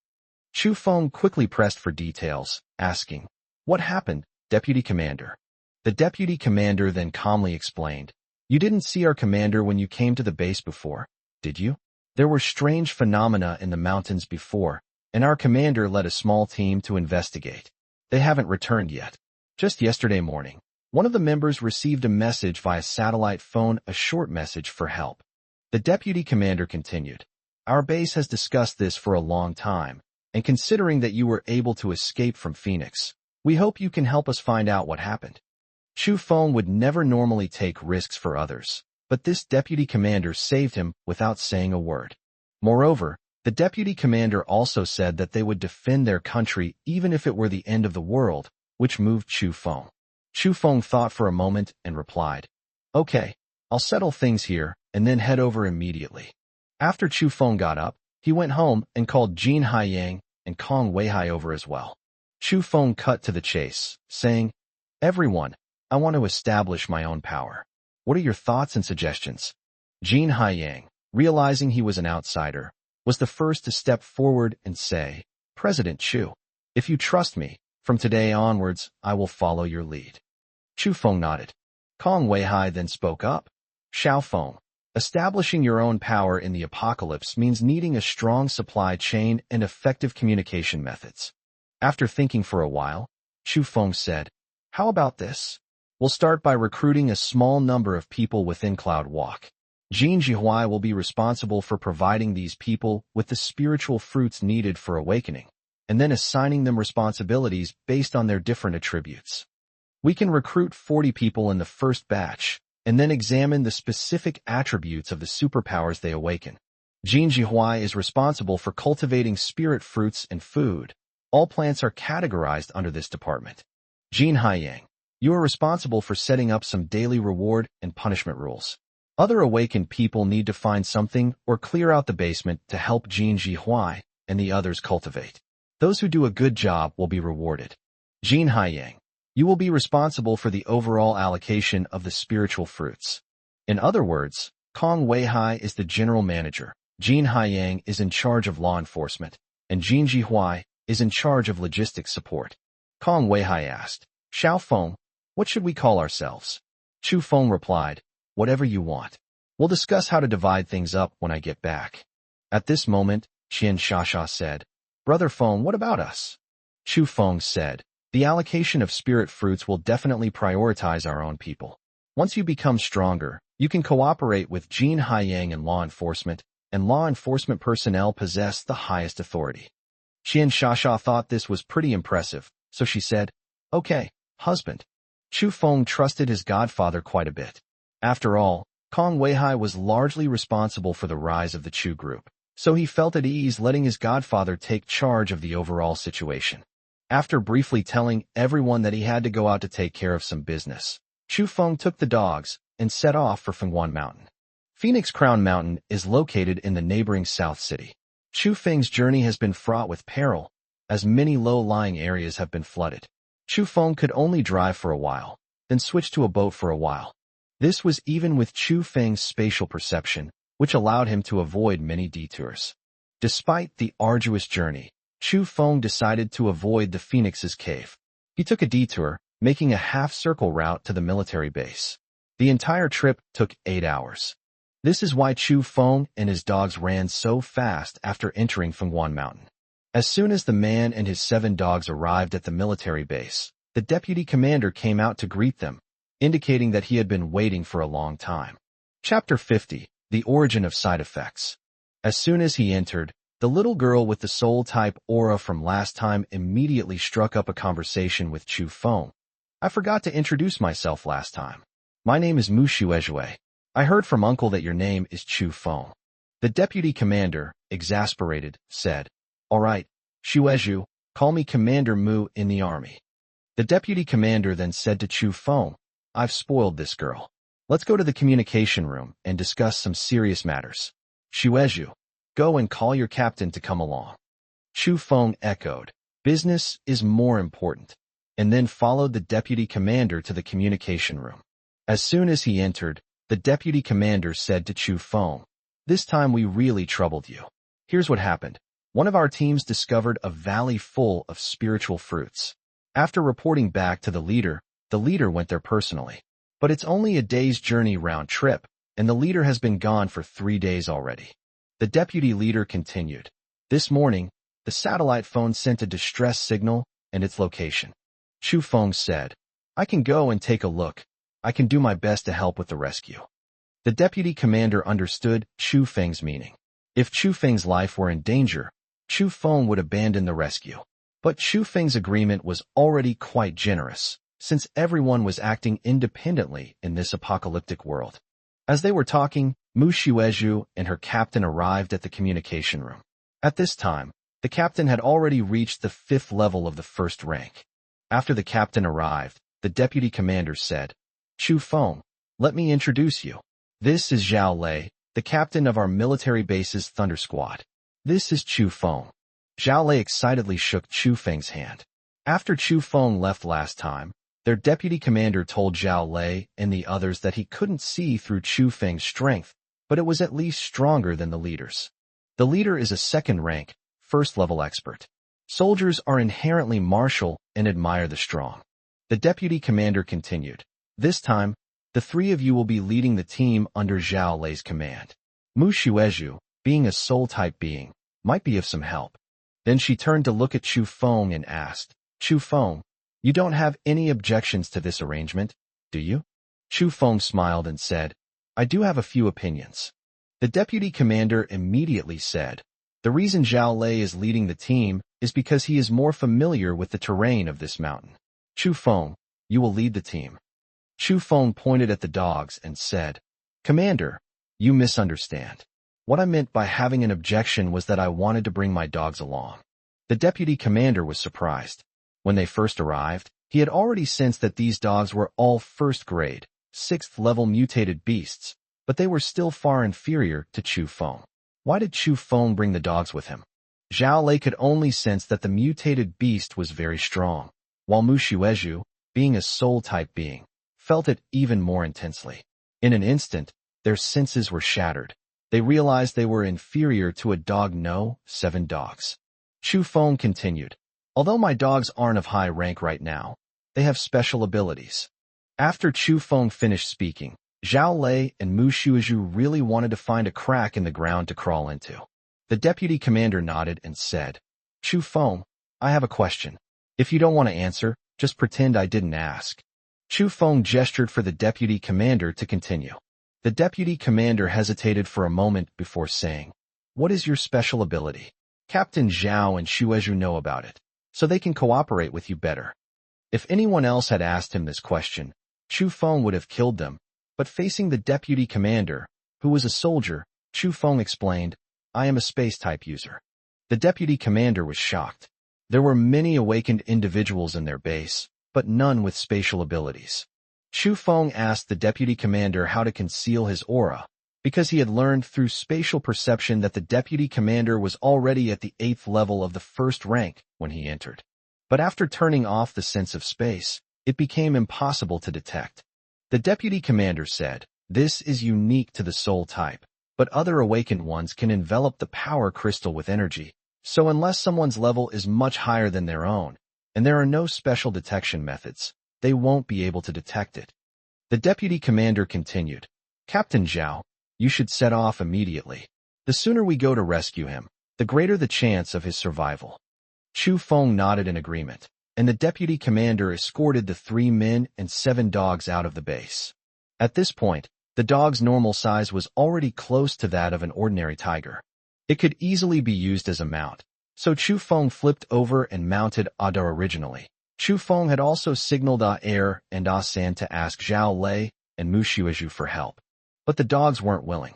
Chu Feng quickly pressed for details, asking, what happened, deputy commander? The deputy commander then calmly explained, you didn't see our commander when you came to the base before, did you? There were strange phenomena in the mountains before, and our commander led a small team to investigate. They haven't returned yet. Just yesterday morning, one of the members received a message via satellite phone, a short message for help. The deputy commander continued, our base has discussed this for a long time, and considering that you were able to escape from Phoenix, we hope you can help us find out what happened. Chu Feng would never normally take risks for others, but this deputy commander saved him without saying a word. Moreover, the deputy commander also said that they would defend their country even if it were the end of the world, which moved Chu Feng. Chu Feng thought for a moment and replied, okay, I'll settle things here and then head over immediately. After Chu Feng got up, he went home and called Jin Haiyang and Kong Weihai over as well. Chu Feng cut to the chase, saying, everyone, I want to establish my own power. What are your thoughts and suggestions? Jin Haiyang, realizing he was an outsider, was the first to step forward and say, President Chu, if you trust me, from today onwards, I will follow your lead. Chu Feng nodded. Kong Weihai then spoke up. Xiao Feng, establishing your own power in the apocalypse means needing a strong supply chain and effective communication methods. After thinking for a while, Chu Feng said, how about this? We'll start by recruiting a small number of people within Cloud Walk. Jin Jihuai will be responsible for providing these people with the spiritual fruits needed for awakening, and then assigning them responsibilities based on their different attributes. We can recruit 40 people in the first batch, and then examine the specific attributes of the superpowers they awaken. Jin Jihuai is responsible for cultivating spirit fruits and food. All plants are categorized under this department. Jin Haiyang, you are responsible for setting up some daily reward and punishment rules. Other awakened people need to find something or clear out the basement to help Jin Jihuai and the others cultivate. Those who do a good job will be rewarded. Jin Haiyang, you will be responsible for the overall allocation of the spiritual fruits. In other words, Kong Weihai is the general manager, Jin Haiyang is in charge of law enforcement, and Jin Jihuai is in charge of logistics support. Kong Weihai asked, Xiao Feng, what should we call ourselves? Chu Feng replied, whatever you want. We'll discuss how to divide things up when I get back. At this moment, Qian Shasha said, Brother Feng, what about us? Chu Feng said, the allocation of spirit fruits will definitely prioritize our own people. Once you become stronger, you can cooperate with Jin Haiyang and law enforcement personnel possess the highest authority. Qian Shasha thought this was pretty impressive, so she said, okay, husband. Chu Feng trusted his godfather quite a bit. After all, Kong Weihai was largely responsible for the rise of the Chu group, so he felt at ease letting his godfather take charge of the overall situation. After briefly telling everyone that he had to go out to take care of some business, Chu Feng took the dogs and set off for Fengguan Mountain. Phoenix Crown Mountain is located in the neighboring South City. Chu Feng's journey has been fraught with peril, as many low-lying areas have been flooded. Chu Feng could only drive for a while, then switch to a boat for a while. This was even with Chu Feng's spatial perception, which allowed him to avoid many detours. Despite the arduous journey, Chu Feng decided to avoid the Phoenix's cave. He took a detour, making a half-circle route to the military base. The entire trip took 8 hours. This is why Chu Feng and his dogs ran so fast after entering Fengguan Mountain. As soon as the man and his 7 dogs arrived at the military base, the deputy commander came out to greet them, indicating that he had been waiting for a long time. Chapter 50, The Origin of Side Effects. As soon as he entered, The little girl with the soul-type aura from last time immediately struck up a conversation with Chu Feng. I forgot to introduce myself last time. My name is Mu Shuezhui. I heard from Uncle that your name is Chu Feng. The deputy commander, exasperated, said, All right, Shuezhu, call me Commander Mu in the army. The deputy commander then said to Chu Feng, I've spoiled this girl. Let's go to the communication room and discuss some serious matters. Shuezhu, go and call your captain to come along. Chu Feng echoed, Business is more important, and then followed the deputy commander to the communication room. As soon as he entered, the deputy commander said to Chu Feng, This time we really troubled you. Here's what happened. One of our teams discovered a valley full of spiritual fruits. After reporting back to the leader went there personally. But it's only a day's journey round trip, and the leader has been gone for 3 days already. The deputy leader continued. This morning, the satellite phone sent a distress signal and its location. Chu Feng said, I can go and take a look. I can do my best to help with the rescue. The deputy commander understood Chu Feng's meaning. If Chu Feng's life were in danger, Chu Feng would abandon the rescue. But Chu Feng's agreement was already quite generous, since everyone was acting independently in this apocalyptic world. As they were talking, Mu Shuezhu and her captain arrived at the communication room. At this time, the captain had already reached the 5th level of the 1st rank. After the captain arrived, the deputy commander said, Chu Feng, let me introduce you. This is Zhao Lei, the captain of our military base's Thunder Squad. This is Chu Feng. Zhao Lei excitedly shook Chu Feng's hand. After Chu Feng left last time, their deputy commander told Zhao Lei and the others that he couldn't see through Chu Feng's strength, but it was at least stronger than the leader's. The leader is a 2nd rank, 1st level expert. Soldiers are inherently martial and admire the strong. The deputy commander continued. This time, the 3 of you will be leading the team under Zhao Lei's command. Mu Shuezhu, being a soul-type being, might be of some help. Then she turned to look at Chu Feng and asked, Chu Feng, you don't have any objections to this arrangement, do you? Chu Feng smiled and said, I do have a few opinions. The deputy commander immediately said, The reason Zhao Lei is leading the team is because he is more familiar with the terrain of this mountain. Chu Feng, you will lead the team. Chu Feng pointed at the dogs and said, Commander, you misunderstand. What I meant by having an objection was that I wanted to bring my dogs along. The deputy commander was surprised. When they first arrived, he had already sensed that these dogs were all 1st grade, 6th level mutated beasts, but they were still far inferior to Chu Feng. Why did Chu Feng bring the dogs with him? Zhao Lei could only sense that the mutated beast was very strong, while Mu Shuezhu, being a soul-type being, felt it even more intensely. In an instant, their senses were shattered. They realized they were inferior to a dog. No, 7 dogs. Chu Feng continued, Although my dogs aren't of high rank right now, they have special abilities. After Chu Feng finished speaking, Zhao Lei and Mu Shuezhu really wanted to find a crack in the ground to crawl into. The deputy commander nodded and said, Chu Feng, I have a question. If you don't want to answer, just pretend I didn't ask. Chu Feng gestured for the deputy commander to continue. The deputy commander hesitated for a moment before saying, What is your special ability? Captain Zhao and Shuezhu know about it, so they can cooperate with you better. If anyone else had asked him this question, Chu Feng would have killed them, but facing the deputy commander, who was a soldier, Chu Feng explained, I am a space-type user. The deputy commander was shocked. There were many awakened individuals in their base, but none with spatial abilities. Chu Feng asked the deputy commander how to conceal his aura, because he had learned through spatial perception that the deputy commander was already at the 8th level of the 1st rank when he entered. But after turning off the sense of space, it became impossible to detect. The deputy commander said, This is unique to the soul type, but other awakened ones can envelop the power crystal with energy, so unless someone's level is much higher than their own, and there are no special detection methods, they won't be able to detect it. The deputy commander continued, Captain Zhao, you should set off immediately. The sooner we go to rescue him, the greater the chance of his survival. Chu Feng nodded in agreement, and the deputy commander escorted the 3 men and 7 dogs out of the base. At this point, the dog's normal size was already close to that of an ordinary tiger. It could easily be used as a mount, so Chu Feng flipped over and mounted Ada originally. Chu Feng had also signaled Air and San to ask Zhao Lei and Mu Xuezhu for help, but the dogs weren't willing.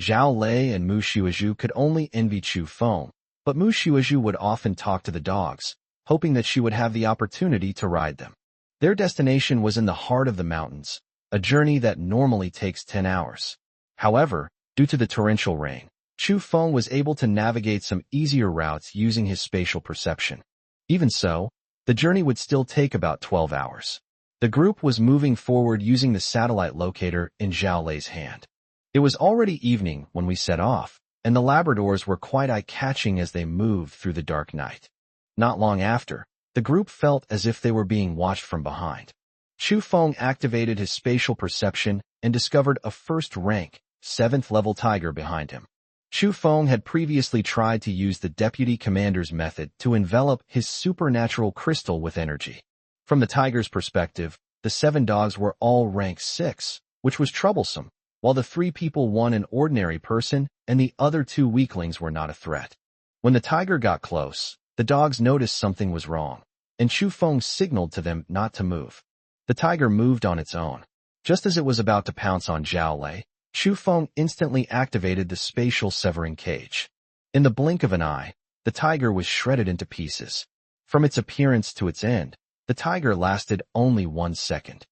Zhao Lei and Mu Xuezhu could only envy Chu Feng, but Mu Xuezhu would often talk to the dogs, hoping that she would have the opportunity to ride them. Their destination was in the heart of the mountains, a journey that normally takes 10 hours. However, due to the torrential rain, Chu Feng was able to navigate some easier routes using his spatial perception. Even so, the journey would still take about 12 hours. The group was moving forward using the satellite locator in Zhao Lei's hand. It was already evening when we set off, and the Labradors were quite eye-catching as they moved through the dark night. Not long after, the group felt as if they were being watched from behind. Chu Feng activated his spatial perception and discovered a first-rank, 7th-level tiger behind him. Chu Feng had previously tried to use the deputy commander's method to envelop his supernatural crystal with energy. From the tiger's perspective, the 7 dogs were all rank 6, which was troublesome, while the 3 people, one an ordinary person, and the other 2 weaklings were not a threat. When the tiger got close, the dogs noticed something was wrong, and Chu Feng signaled to them not to move. The tiger moved on its own. Just as it was about to pounce on Zhao Lei, Chu Feng instantly activated the spatial severing cage. In the blink of an eye, the tiger was shredded into pieces. From its appearance to its end, the tiger lasted only 1 second.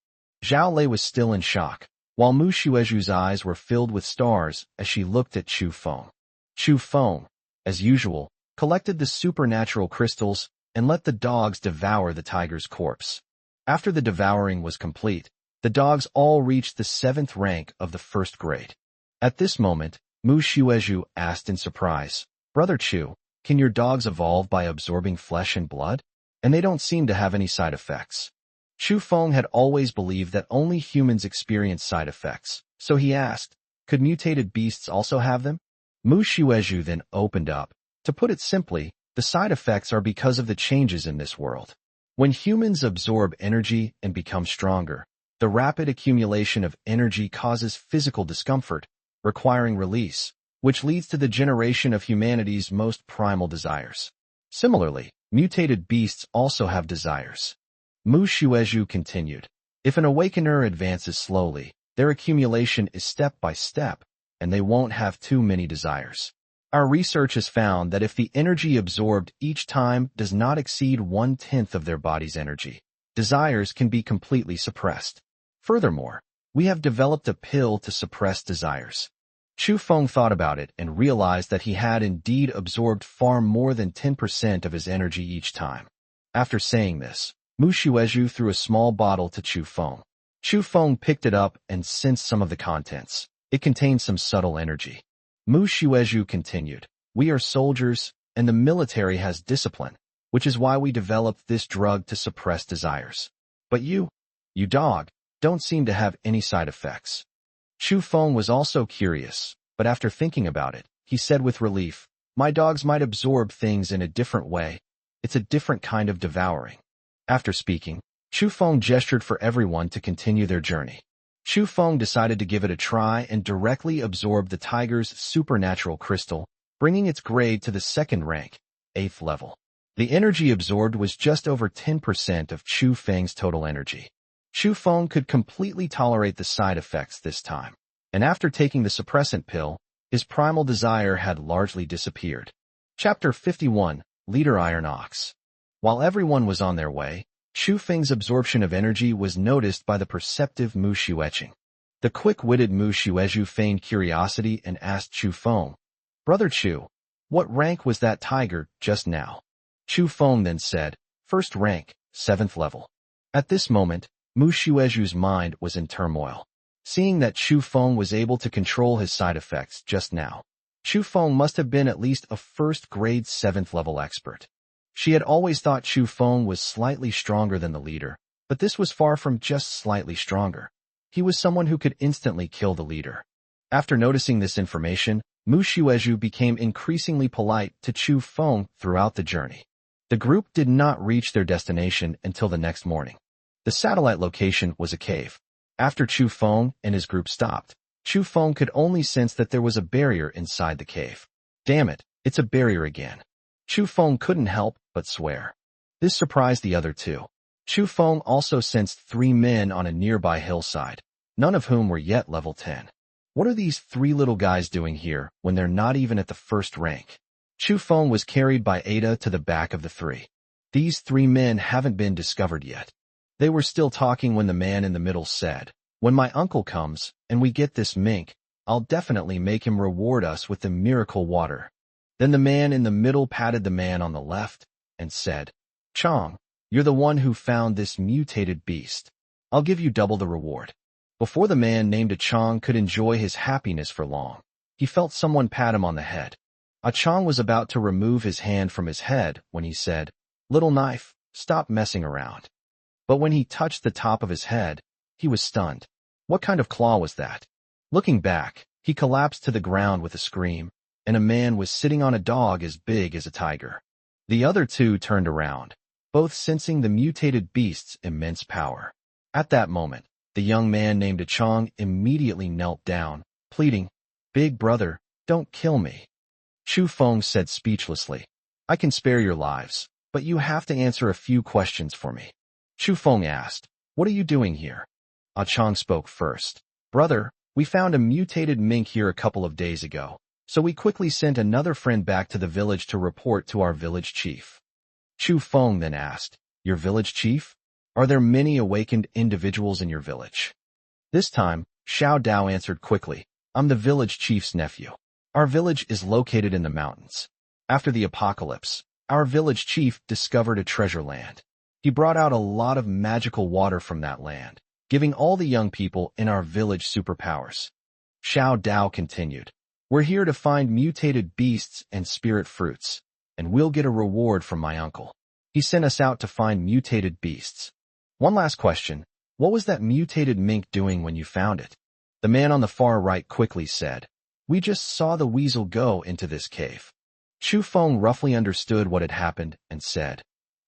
Zhao Lei was still in shock, while Mu Xuezhu's eyes were filled with stars as she looked at Chu Feng. Chu Feng, as usual, collected the supernatural crystals and let the dogs devour the tiger's corpse. After the devouring was complete, the dogs all reached the 7th rank of the 1st grade. At this moment, Mu Xuezhu asked in surprise, "Brother Chu, can your dogs evolve by absorbing flesh and blood? And they don't seem to have any side effects." Chu Feng had always believed that only humans experience side effects, so he asked, "Could mutated beasts also have them?" Mu Xuezhu then opened up. To put it simply, the side effects are because of the changes in this world. When humans absorb energy and become stronger, the rapid accumulation of energy causes physical discomfort, requiring release, which leads to the generation of humanity's most primal desires. Similarly, mutated beasts also have desires. Mu Xuezhu continued, "If an awakener advances slowly, their accumulation is step by step, and they won't have too many desires. Our research has found that if the energy absorbed each time does not exceed 1/10 of their body's energy, desires can be completely suppressed. Furthermore, we have developed a pill to suppress desires." Chu Feng thought about it and realized that he had indeed absorbed far more than 10% of his energy each time. After saying this, Mu Xuezhu threw a small bottle to Chu Feng. Chu Feng picked it up and sensed some of the contents. It contained some subtle energy. Mu Xuezhu continued, "We are soldiers, and the military has discipline, which is why we developed this drug to suppress desires. But you dog, don't seem to have any side effects." Chu Feng was also curious, but after thinking about it, he said with relief, "My dogs might absorb things in a different way. It's a different kind of devouring." After speaking, Chu Feng gestured for everyone to continue their journey. Chu Feng decided to give it a try and directly absorbed the tiger's supernatural crystal, bringing its grade to the 2nd rank, 8th level. The energy absorbed was just over 10% of Chu Feng's total energy. Chu Feng could completely tolerate the side effects this time, and after taking the suppressant pill, his primal desire had largely disappeared. Chapter 51, Leader Iron Ox. While everyone was on their way, Chu Feng's absorption of energy was noticed by the perceptive Mu Xuezhu. The quick-witted Mu Xuezhu feigned curiosity and asked Chu Feng, "Brother Chu, what rank was that tiger just now?" Chu Feng then said, "1st rank, 7th level." At this moment, Mu Xuezhu's mind was in turmoil. Seeing that Chu Feng was able to control his side effects just now, Chu Feng must have been at least a 1st-grade 7th-level expert. She had always thought Chu Feng was slightly stronger than the leader, but this was far from just slightly stronger. He was someone who could instantly kill the leader. After noticing this information, Mu Xuezhu became increasingly polite to Chu Feng throughout the journey. The group did not reach their destination until the next morning. The satellite location was a cave. After Chu Feng and his group stopped, Chu Feng could only sense that there was a barrier inside the cave. Damn it, it's a barrier again. Chu Feng couldn't help but swear. This surprised the other two. Chu Feng also sensed 3 men on a nearby hillside, none of whom were yet level 10. What are these 3 little guys doing here when they're not even at the first rank? Chu Feng was carried by Ada to the back of the 3. These 3 men haven't been discovered yet. They were still talking when the man in the middle said, "When my uncle comes and we get this mink, I'll definitely make him reward us with the miracle water." Then the man in the middle patted the man on the left and said, "Chong, you're the one who found this mutated beast. I'll give you double the reward." Before the man named Chong could enjoy his happiness for long, he felt someone pat him on the head. Chong was about to remove his hand from his head when he said, "Little knife, stop messing around." But when he touched the top of his head, he was stunned. What kind of claw was that? Looking back, he collapsed to the ground with a scream, and a man was sitting on a dog as big as a tiger. The other 2 turned around, both sensing the mutated beast's immense power. At that moment, the young man named Chong immediately knelt down, pleading, "Big brother, don't kill me." Chu Feng said speechlessly, "I can spare your lives, but you have to answer a few questions for me." Chu Feng asked, "What are you doing here?" Chong spoke first. "Brother, we found a mutated mink here a couple of days ago, so we quickly sent another friend back to the village to report to our village chief." Chu Feng then asked, "Your village chief? Are there many awakened individuals in your village?" This time, Xiao Dao answered quickly, "I'm the village chief's nephew. Our village is located in the mountains. After the apocalypse, our village chief discovered a treasure land. He brought out a lot of magical water from that land, giving all the young people in our village superpowers." Xiao Dao continued, "We're here to find mutated beasts and spirit fruits, and we'll get a reward from my uncle. He sent us out to find mutated beasts. One last question. What was that mutated mink doing when you found it?" The man on the far right quickly said, "We just saw the weasel go into this cave." Chu Feng roughly understood what had happened and said,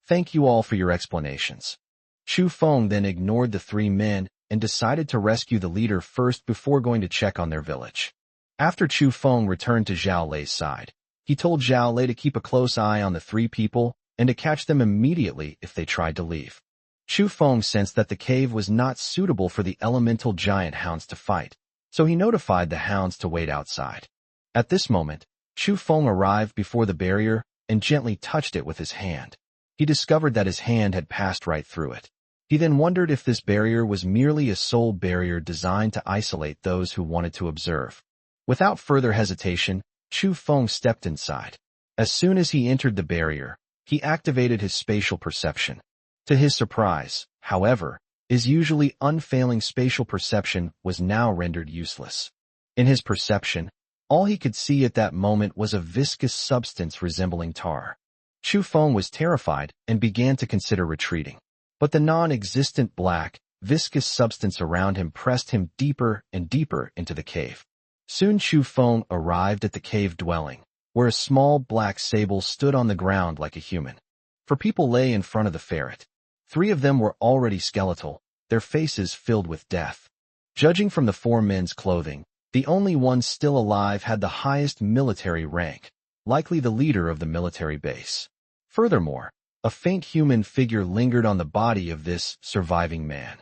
"Thank you all for your explanations." Chu Feng then ignored the 3 men and decided to rescue the leader first before going to check on their village. After Chu Feng returned to Zhao Lei's side, he told Zhao Lei to keep a close eye on the 3 people and to catch them immediately if they tried to leave. Chu Feng sensed that the cave was not suitable for the elemental giant hounds to fight, so he notified the hounds to wait outside. At this moment, Chu Feng arrived before the barrier and gently touched it with his hand. He discovered that his hand had passed right through it. He then wondered if this barrier was merely a soul barrier designed to isolate those who wanted to observe. Without further hesitation, Chu Feng stepped inside. As soon as he entered the barrier, he activated his spatial perception. To his surprise, however, his usually unfailing spatial perception was now rendered useless. In his perception, all he could see at that moment was a viscous substance resembling tar. Chu Feng was terrified and began to consider retreating. But the non-existent black, viscous substance around him pressed him deeper and deeper into the cave. Soon Chu Feng arrived at the cave dwelling, where a small black sable stood on the ground like a human. 4 people lay in front of the ferret. 3 of them were already skeletal, their faces filled with death. Judging from the 4 men's clothing, the only one still alive had the highest military rank, likely the leader of the military base. Furthermore, a faint human figure lingered on the body of this surviving man.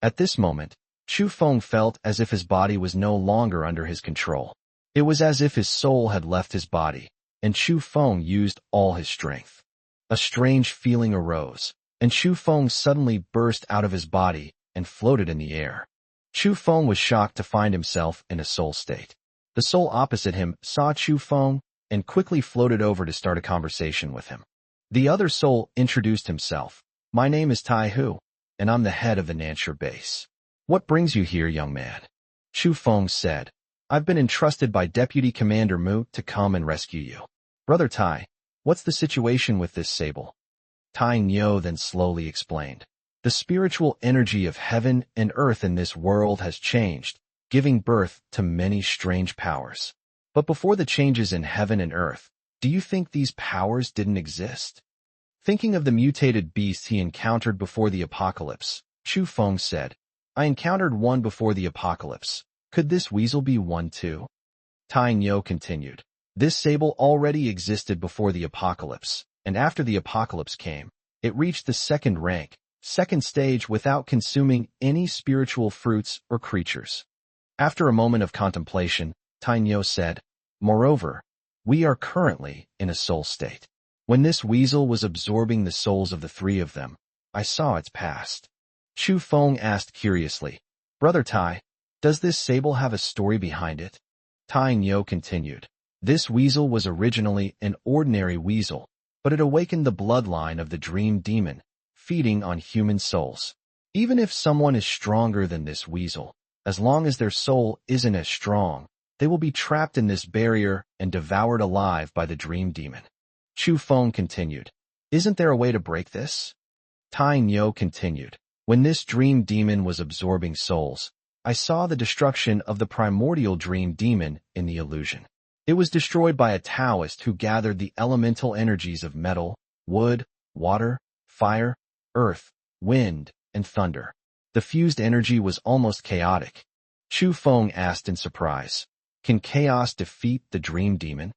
At this moment, Chu Feng felt as if his body was no longer under his control. It was as if his soul had left his body, and Chu Feng used all his strength. A strange feeling arose, and Chu Feng suddenly burst out of his body and floated in the air. Chu Feng was shocked to find himself in a soul state. The soul opposite him saw Chu Feng and quickly floated over to start a conversation with him. The other soul introduced himself. "My name is Tai Hu, and I'm the head of the Nanshur base." "What brings you here, young man?" Chu Feng said. "I've been entrusted by Deputy Commander Mu to come and rescue you." "Brother Tai, what's the situation with this sable?" Tai Nyo then slowly explained. "The spiritual energy of heaven and earth in this world has changed, giving birth to many strange powers. But before the changes in heaven and earth, do you think these powers didn't exist?" Thinking of the mutated beasts he encountered before the apocalypse, Chu Feng said, "I encountered one before the apocalypse. Could this weasel be one too?" Tai Nyo continued. This sable already existed before the apocalypse, and after the apocalypse came, it reached the second rank, second stage without consuming any spiritual fruits or creatures. After a moment of contemplation, Tainyo said, "Moreover, we are currently in a soul state. When this weasel was absorbing the souls of the three of them, I saw its past." Chu Feng asked curiously, "Brother Tai, does this sable have a story behind it?" Tainyo continued, "This weasel was originally an ordinary weasel, but it awakened the bloodline of the dream demon, feeding on human souls. Even if someone is stronger than this weasel, as long as their soul isn't as strong, they will be trapped in this barrier and devoured alive by the dream demon." Chu Feng continued, "Isn't there a way to break this?" Tainyo continued, "When this dream demon was absorbing souls, I saw the destruction of the primordial dream demon in the illusion. It was destroyed by a Taoist who gathered the elemental energies of metal, wood, water, fire, earth, wind, and thunder. The fused energy was almost chaotic." Chu Feng asked in surprise, "Can chaos defeat the dream demon?"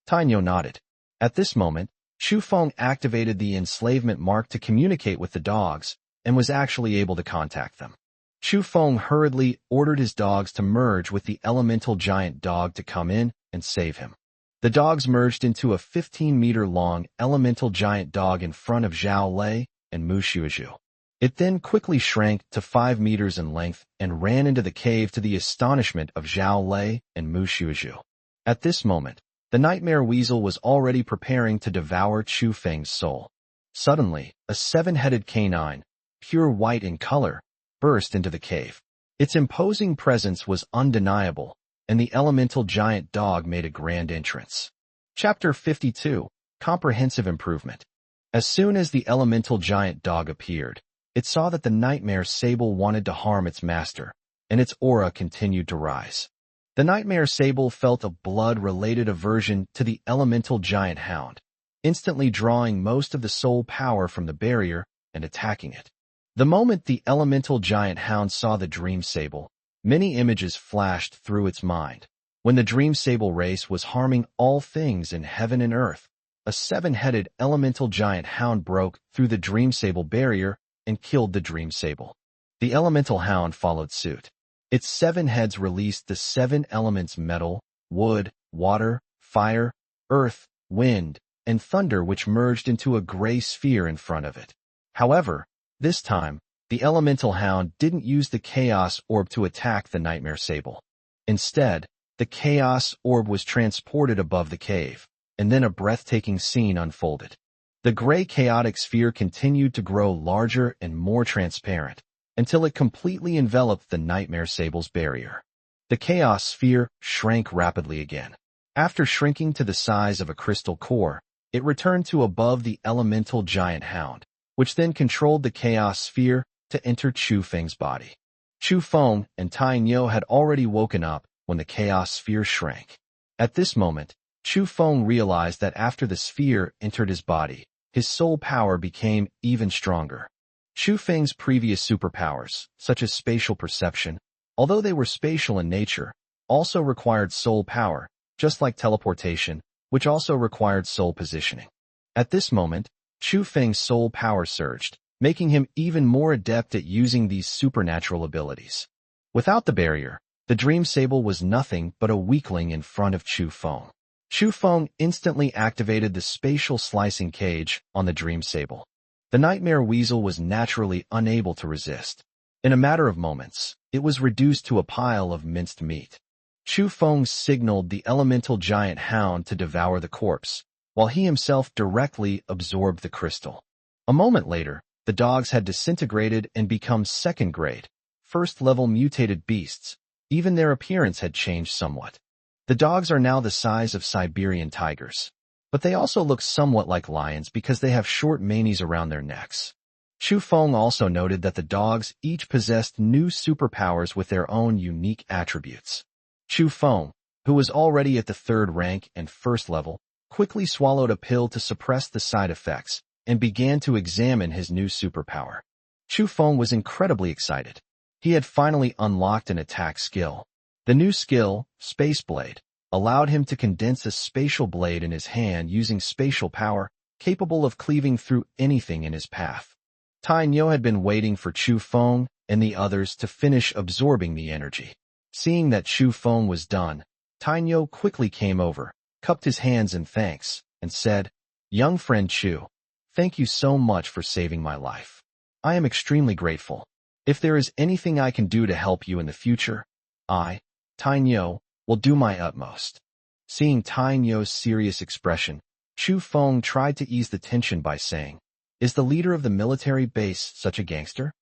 Tainyo nodded. At this moment, Chu Feng activated the enslavement mark to communicate with the dogs and was actually able to contact them. Chu Feng hurriedly ordered his dogs to merge with the elemental giant dog to come in and save him. The dogs merged into a 15-meter-long elemental giant dog in front of Zhao Lei and Mu Xuezhu. It then quickly shrank to 5 meters in length and ran into the cave to the astonishment of Zhao Lei and Mu Xuezhu. At this moment, the nightmare weasel was already preparing to devour Chu Feng's soul. Suddenly, a 7-headed canine, pure white in color, burst into the cave. Its imposing presence was undeniable, and the elemental giant dog made a grand entrance. Chapter 52, Comprehensive Improvement. As soon as the elemental giant dog appeared, it saw that the nightmare sable wanted to harm its master, and its aura continued to rise. The nightmare sable felt a blood-related aversion to the elemental giant hound, instantly drawing most of the soul power from the barrier and attacking it. The moment the elemental giant hound saw the dream sable, many images flashed through its mind. When the dream sable race was harming all things in heaven and earth, a 7-headed elemental giant hound broke through the dream sable barrier and killed the dream sable. The elemental hound followed suit. Its 7 heads released the 7 elements metal, wood, water, fire, earth, wind, and thunder, which merged into a gray sphere in front of it. However, this time, the elemental hound didn't use the chaos orb to attack the nightmare sable. Instead, the chaos orb was transported above the cave, and then a breathtaking scene unfolded. The gray chaotic sphere continued to grow larger and more transparent, until it completely enveloped the nightmare sable's barrier. The chaos sphere shrank rapidly again. After shrinking to the size of a crystal core, it returned to above the elemental giant hound, which then controlled the chaos sphere to enter Chu Feng's body. Chu Feng and Tainyo had already woken up when the chaos sphere shrank. At this moment, Chu Feng realized that after the sphere entered his body, his soul power became even stronger. Chu Feng's previous superpowers, such as spatial perception, although they were spatial in nature, also required soul power, just like teleportation, which also required soul positioning. At this moment, Chu Feng's soul power surged, making him even more adept at using these supernatural abilities. Without the barrier, the dream sable was nothing but a weakling in front of Chu Feng. Chu Feng instantly activated the spatial slicing cage on the dream sable. The nightmare weasel was naturally unable to resist. In a matter of moments, it was reduced to a pile of minced meat. Chu Feng signaled the elemental giant hound to devour the corpse, while he himself directly absorbed the crystal. A moment later, the dogs had disintegrated and become second-grade, first-level mutated beasts. Even their appearance had changed somewhat. The dogs are now the size of Siberian tigers, but they also look somewhat like lions because they have short manes around their necks. Chu Feng also noted that the dogs each possessed new superpowers with their own unique attributes. Chu Feng, who was already at the 3rd rank and 1st level, quickly swallowed a pill to suppress the side effects and began to examine his new superpower. Chu Feng was incredibly excited. He had finally unlocked an attack skill. The new skill, Space Blade, allowed him to condense a spatial blade in his hand using spatial power, capable of cleaving through anything in his path. Tai Nyo had been waiting for Chu Feng and the others to finish absorbing the energy. Seeing that Chu Feng was done, Tai Nyo quickly came over, cupped his hands in thanks, and said, "Young friend Chu, thank you so much for saving my life. I am extremely grateful. If there is anything I can do to help you in the future, I, Tai Nyo, will do my utmost." Seeing Tai Nyo's serious expression, Chu Feng tried to ease the tension by saying, "Is the leader of the military base such a gangster?"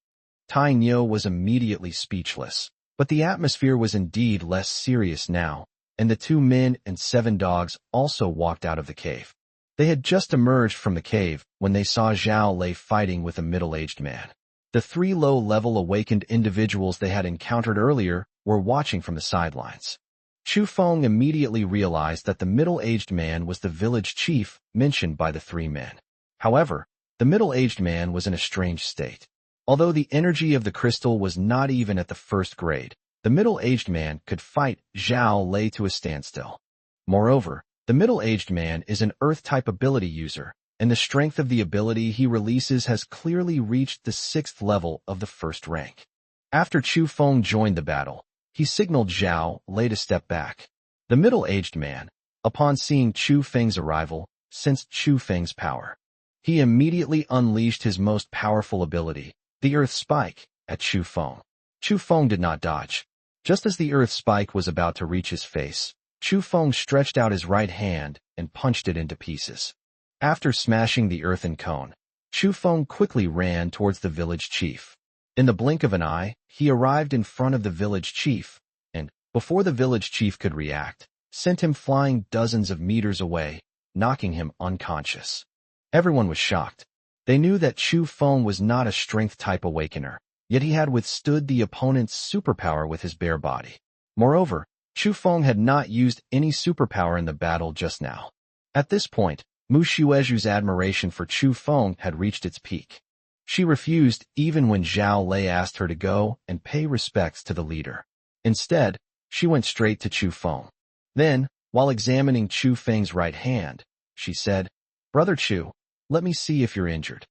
Tai Nyo was immediately speechless, but the atmosphere was indeed less serious now, and the 2 men and 7 dogs also walked out of the cave. They had just emerged from the cave when they saw Zhao Lei fighting with a middle-aged man. The 3 low-level awakened individuals they had encountered earlier were watching from the sidelines. Chu Feng immediately realized that the middle-aged man was the village chief mentioned by the 3 men. However, the middle-aged man was in a strange state. Although the energy of the crystal was not even at the 1st grade, the middle-aged man could fight Zhao Lei to a standstill. Moreover, the middle-aged man is an Earth-type ability user, and the strength of the ability he releases has clearly reached the 6th level of the 1st rank. After Chu Feng joined the battle, he signaled Zhao Lei to step back. The middle-aged man, upon seeing Chu Feng's arrival, sensed Chu Feng's power. He immediately unleashed his most powerful ability, the Earth Spike, at Chu Feng. Chu Feng did not dodge. Just as the Earth Spike was about to reach his face, Chu Feng stretched out his right hand and punched it into pieces. After smashing the earthen cone, Chu Feng quickly ran towards the village chief. In the blink of an eye, he arrived in front of the village chief, and, before the village chief could react, sent him flying dozens of meters away, knocking him unconscious. Everyone was shocked. They knew that Chu Feng was not a strength-type awakener, yet he had withstood the opponent's superpower with his bare body. Moreover, Chu Feng had not used any superpower in the battle just now. At this point, Mu Xueju's admiration for Chu Feng had reached its peak. She refused even when Zhao Lei asked her to go and pay respects to the leader. Instead, she went straight to Chu Feng. Then, while examining Chu Feng's right hand, she said, "Brother Chu, let me see if you're injured."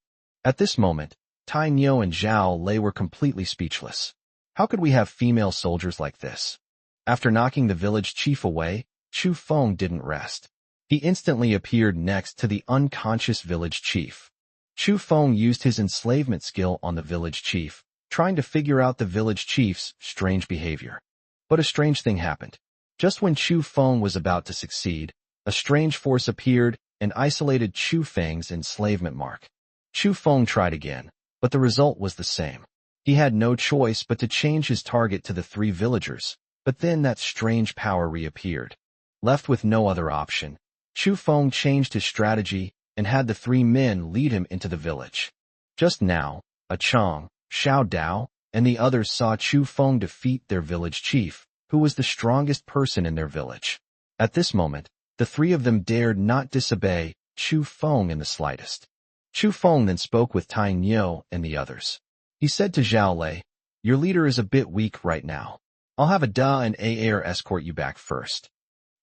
At this moment, Tai Nyo and Zhao Lei were completely speechless. How could we have female soldiers like this? After knocking the village chief away, Chu Feng didn't rest. He instantly appeared next to the unconscious village chief. Chu Feng used his enslavement skill on the village chief, trying to figure out the village chief's strange behavior. But a strange thing happened. Just when Chu Feng was about to succeed, a strange force appeared and isolated Chu Feng's enslavement mark. Chu Feng tried again, but the result was the same. He had no choice but to change his target to the 3 villagers, but then that strange power reappeared. Left with no other option, Chu Feng changed his strategy and had the 3 men lead him into the village. Just now, Chang, Xiao Dao, and the others saw Chu Feng defeat their village chief, who was the strongest person in their village. At this moment, the 3 of them dared not disobey Chu Feng in the slightest. Chu Feng then spoke with Tai Nyo and the others. He said to Zhao Lei, "Your leader is a bit weak right now. I'll have a Da and Air escort you back first."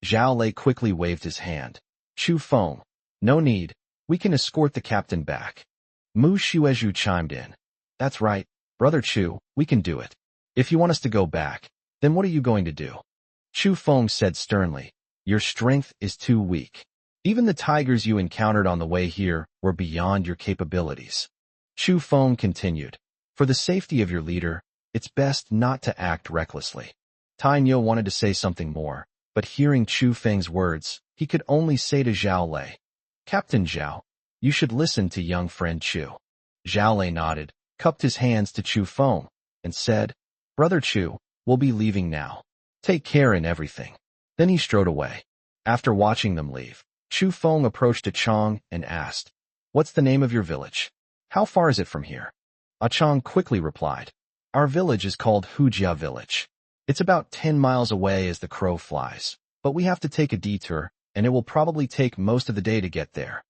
Zhao Lei quickly waved his hand. "Chu Feng, no need. We can escort the captain back." Mu Xueju chimed in. "That's right, Brother Chu, we can do it. If you want us to go back, then what are you going to do?" Chu Feng said sternly, "Your strength is too weak. Even the tigers you encountered on the way here were beyond your capabilities." Chu Feng continued, "For the safety of your leader, it's best not to act recklessly." Tai Nyo wanted to say something more, but hearing Chu Feng's words, he could only say to Zhao Lei, "Captain Zhao, you should listen to young friend Chu." Zhao Lei nodded, cupped his hands to Chu Feng, and said, "Brother Chu, we'll be leaving now. Take care in everything." Then he strode away. After watching them leave, Chu Feng approached Chang and asked, "What's the name of your village? How far is it from here?" Chang quickly replied, "Our village is called Hujia Village. It's about 10 miles away as the crow flies, but we have to take a detour, and it will probably take most of the day to get there."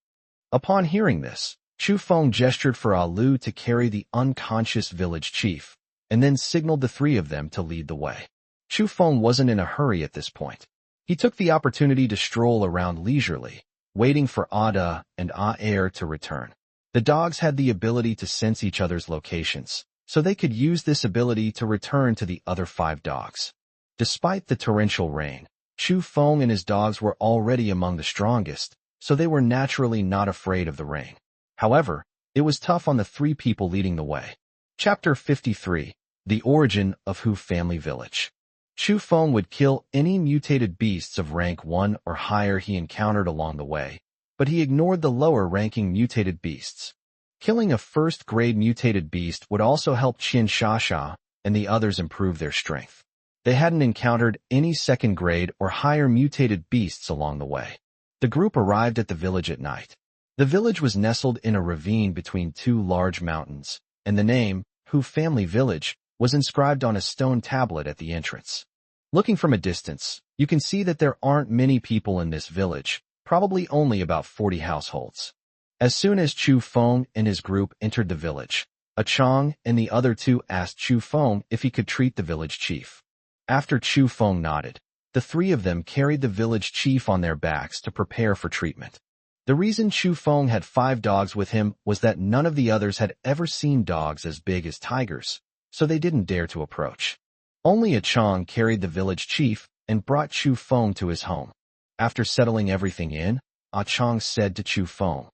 Upon hearing this, Chu Feng gestured for Alu to carry the unconscious village chief, and then signaled the 3 of them to lead the way. Chu Feng wasn't in a hurry at this point. He took the opportunity to stroll around leisurely, waiting for Ada and Air to return. The dogs had the ability to sense each other's locations, so they could use this ability to return to the other 5 dogs. Despite the torrential rain, Chu Feng and his dogs were already among the strongest, so they were naturally not afraid of the rain. However, it was tough on the 3 people leading the way. Chapter 53. The Origin of Hu Family Village. Chu Feng would kill any mutated beasts of rank 1 or higher he encountered along the way, but he ignored the lower-ranking mutated beasts. Killing a first-grade mutated beast would also help Qin Shasha and the others improve their strength. They hadn't encountered any second-grade or higher mutated beasts along the way. The group arrived at the village at night. The village was nestled in a ravine between 2 large mountains, and the name, Hu Family Village, was inscribed on a stone tablet at the entrance. Looking from a distance, you can see that there aren't many people in this village, probably only about 40 households. As soon as Chu Feng and his group entered the village, Chang and the other 2 asked Chu Feng if he could treat the village chief. After Chu Feng nodded, the 3 of them carried the village chief on their backs to prepare for treatment. The reason Chu Feng had 5 dogs with him was that none of the others had ever seen dogs as big as tigers, so they didn't dare to approach. Only Chang carried the village chief and brought Chu Feng to his home. After settling everything in, Chang said to Chu Feng,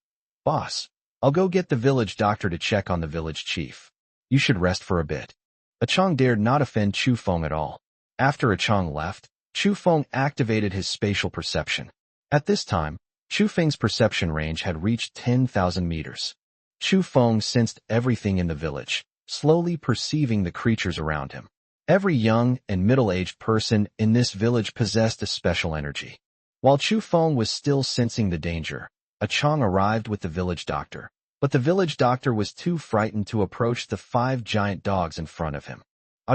"Boss, I'll go get the village doctor to check on the village chief. You should rest for a bit." Chang dared not offend Chu Feng at all. After Chang left, Chu Feng activated his spatial perception. At this time, Chu Feng's perception range had reached 10,000 meters. Chu Feng sensed everything in the village, slowly perceiving the creatures around him. Every young and middle-aged person in this village possessed a special energy. While Chu Feng was still sensing the danger, Chang arrived with the village doctor, but the village doctor was too frightened to approach the 5 giant dogs in front of him.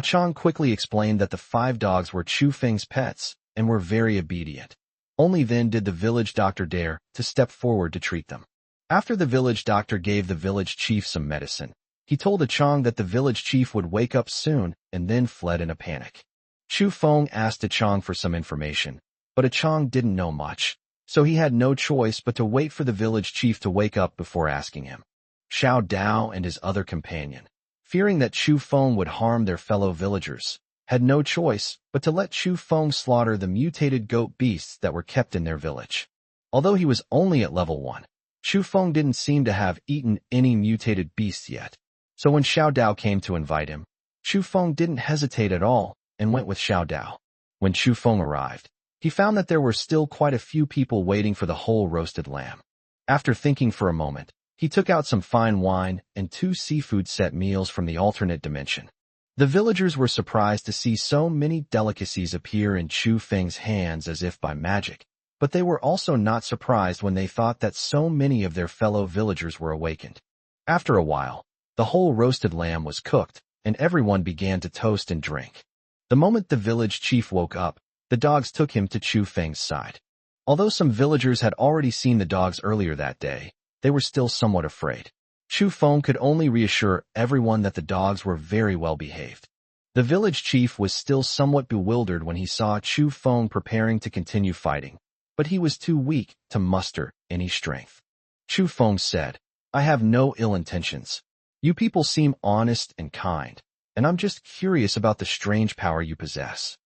Chang quickly explained that the 5 dogs were Chu Feng's pets and were very obedient. Only then did the village doctor dare to step forward to treat them. After the village doctor gave the village chief some medicine, he told Chang that the village chief would wake up soon and then fled in a panic. Chu Feng asked Chang for some information, but Chang didn't know much, so he had no choice but to wait for the village chief to wake up before asking him. Showdown and his other companion, fearing that Chu Feng would harm their fellow villagers, had no choice but to let Chu Feng slaughter the mutated goat beasts that were kept in their village. Although he was only at level 1, Chu Feng didn't seem to have eaten any mutated beasts yet. So when Xiao Dao came to invite him, Chu Feng didn't hesitate at all and went with Xiao Dao. When Chu Feng arrived, he found that there were still quite a few people waiting for the whole roasted lamb. After thinking for a moment, he took out some fine wine and 2 seafood set meals from the alternate dimension. The villagers were surprised to see so many delicacies appear in Chu Feng's hands as if by magic, but they were also not surprised when they thought that so many of their fellow villagers were awakened. After a while, the whole roasted lamb was cooked, and everyone began to toast and drink. The moment the village chief woke up, the dogs took him to Chu Feng's side. Although some villagers had already seen the dogs earlier that day, they were still somewhat afraid. Chu Feng could only reassure everyone that the dogs were very well behaved. The village chief was still somewhat bewildered when he saw Chu Feng preparing to continue fighting, but he was too weak to muster any strength. Chu Feng said, "I have no ill intentions. You people seem honest and kind, and I'm just curious about the strange power you possess."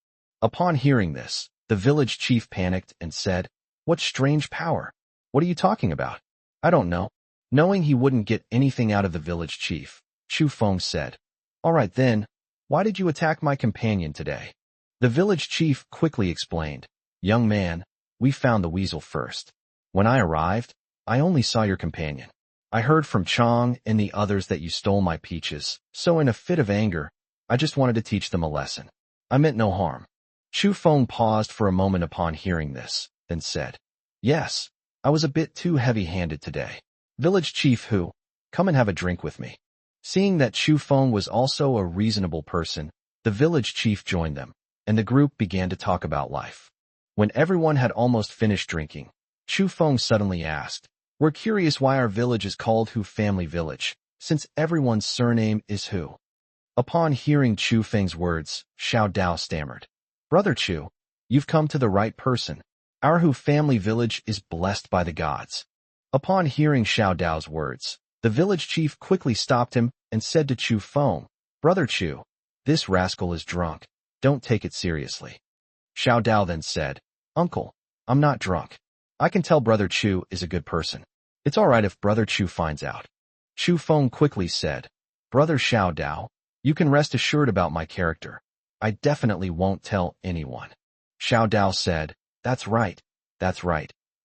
Upon hearing this, the village chief panicked and said, "What strange power? What are you talking about?" "I don't know." Knowing he wouldn't get anything out of the village chief, Chu Feng said, "All right then, why did you attack my companion today?" The village chief quickly explained, "Young man, we found the weasel first. When I arrived, I only saw your companion. I heard from Chang and the others that you stole my peaches, so in a fit of anger, I just wanted to teach them a lesson. I meant no harm." Chu Feng paused for a moment upon hearing this, then said, "Yes, I was a bit too heavy-handed today. Village chief Hu, come and have a drink with me." Seeing that Chu Feng was also a reasonable person, the village chief joined them, and the group began to talk about life. When everyone had almost finished drinking, Chu Feng suddenly asked, "We're curious why our village is called Hu Family Village, since everyone's surname is Hu." Upon hearing Chu Feng's words, Xiao Dao stammered, "Brother Chu, You've come to the right person. Our Hu family village is blessed by the gods." Upon hearing Xiao Dao's words, the village chief quickly stopped him and said to Chu Feng, "Brother Chu, this rascal is drunk. Don't take it seriously." Xiao Dao then said, "Uncle, I'm not drunk. I can tell Brother Chu is a good person. It's all right if Brother Chu finds out." Chu Feng quickly said, "Brother Xiao Dao, you can rest assured about my character. I definitely won't tell anyone." Xiao Dao said, That's right,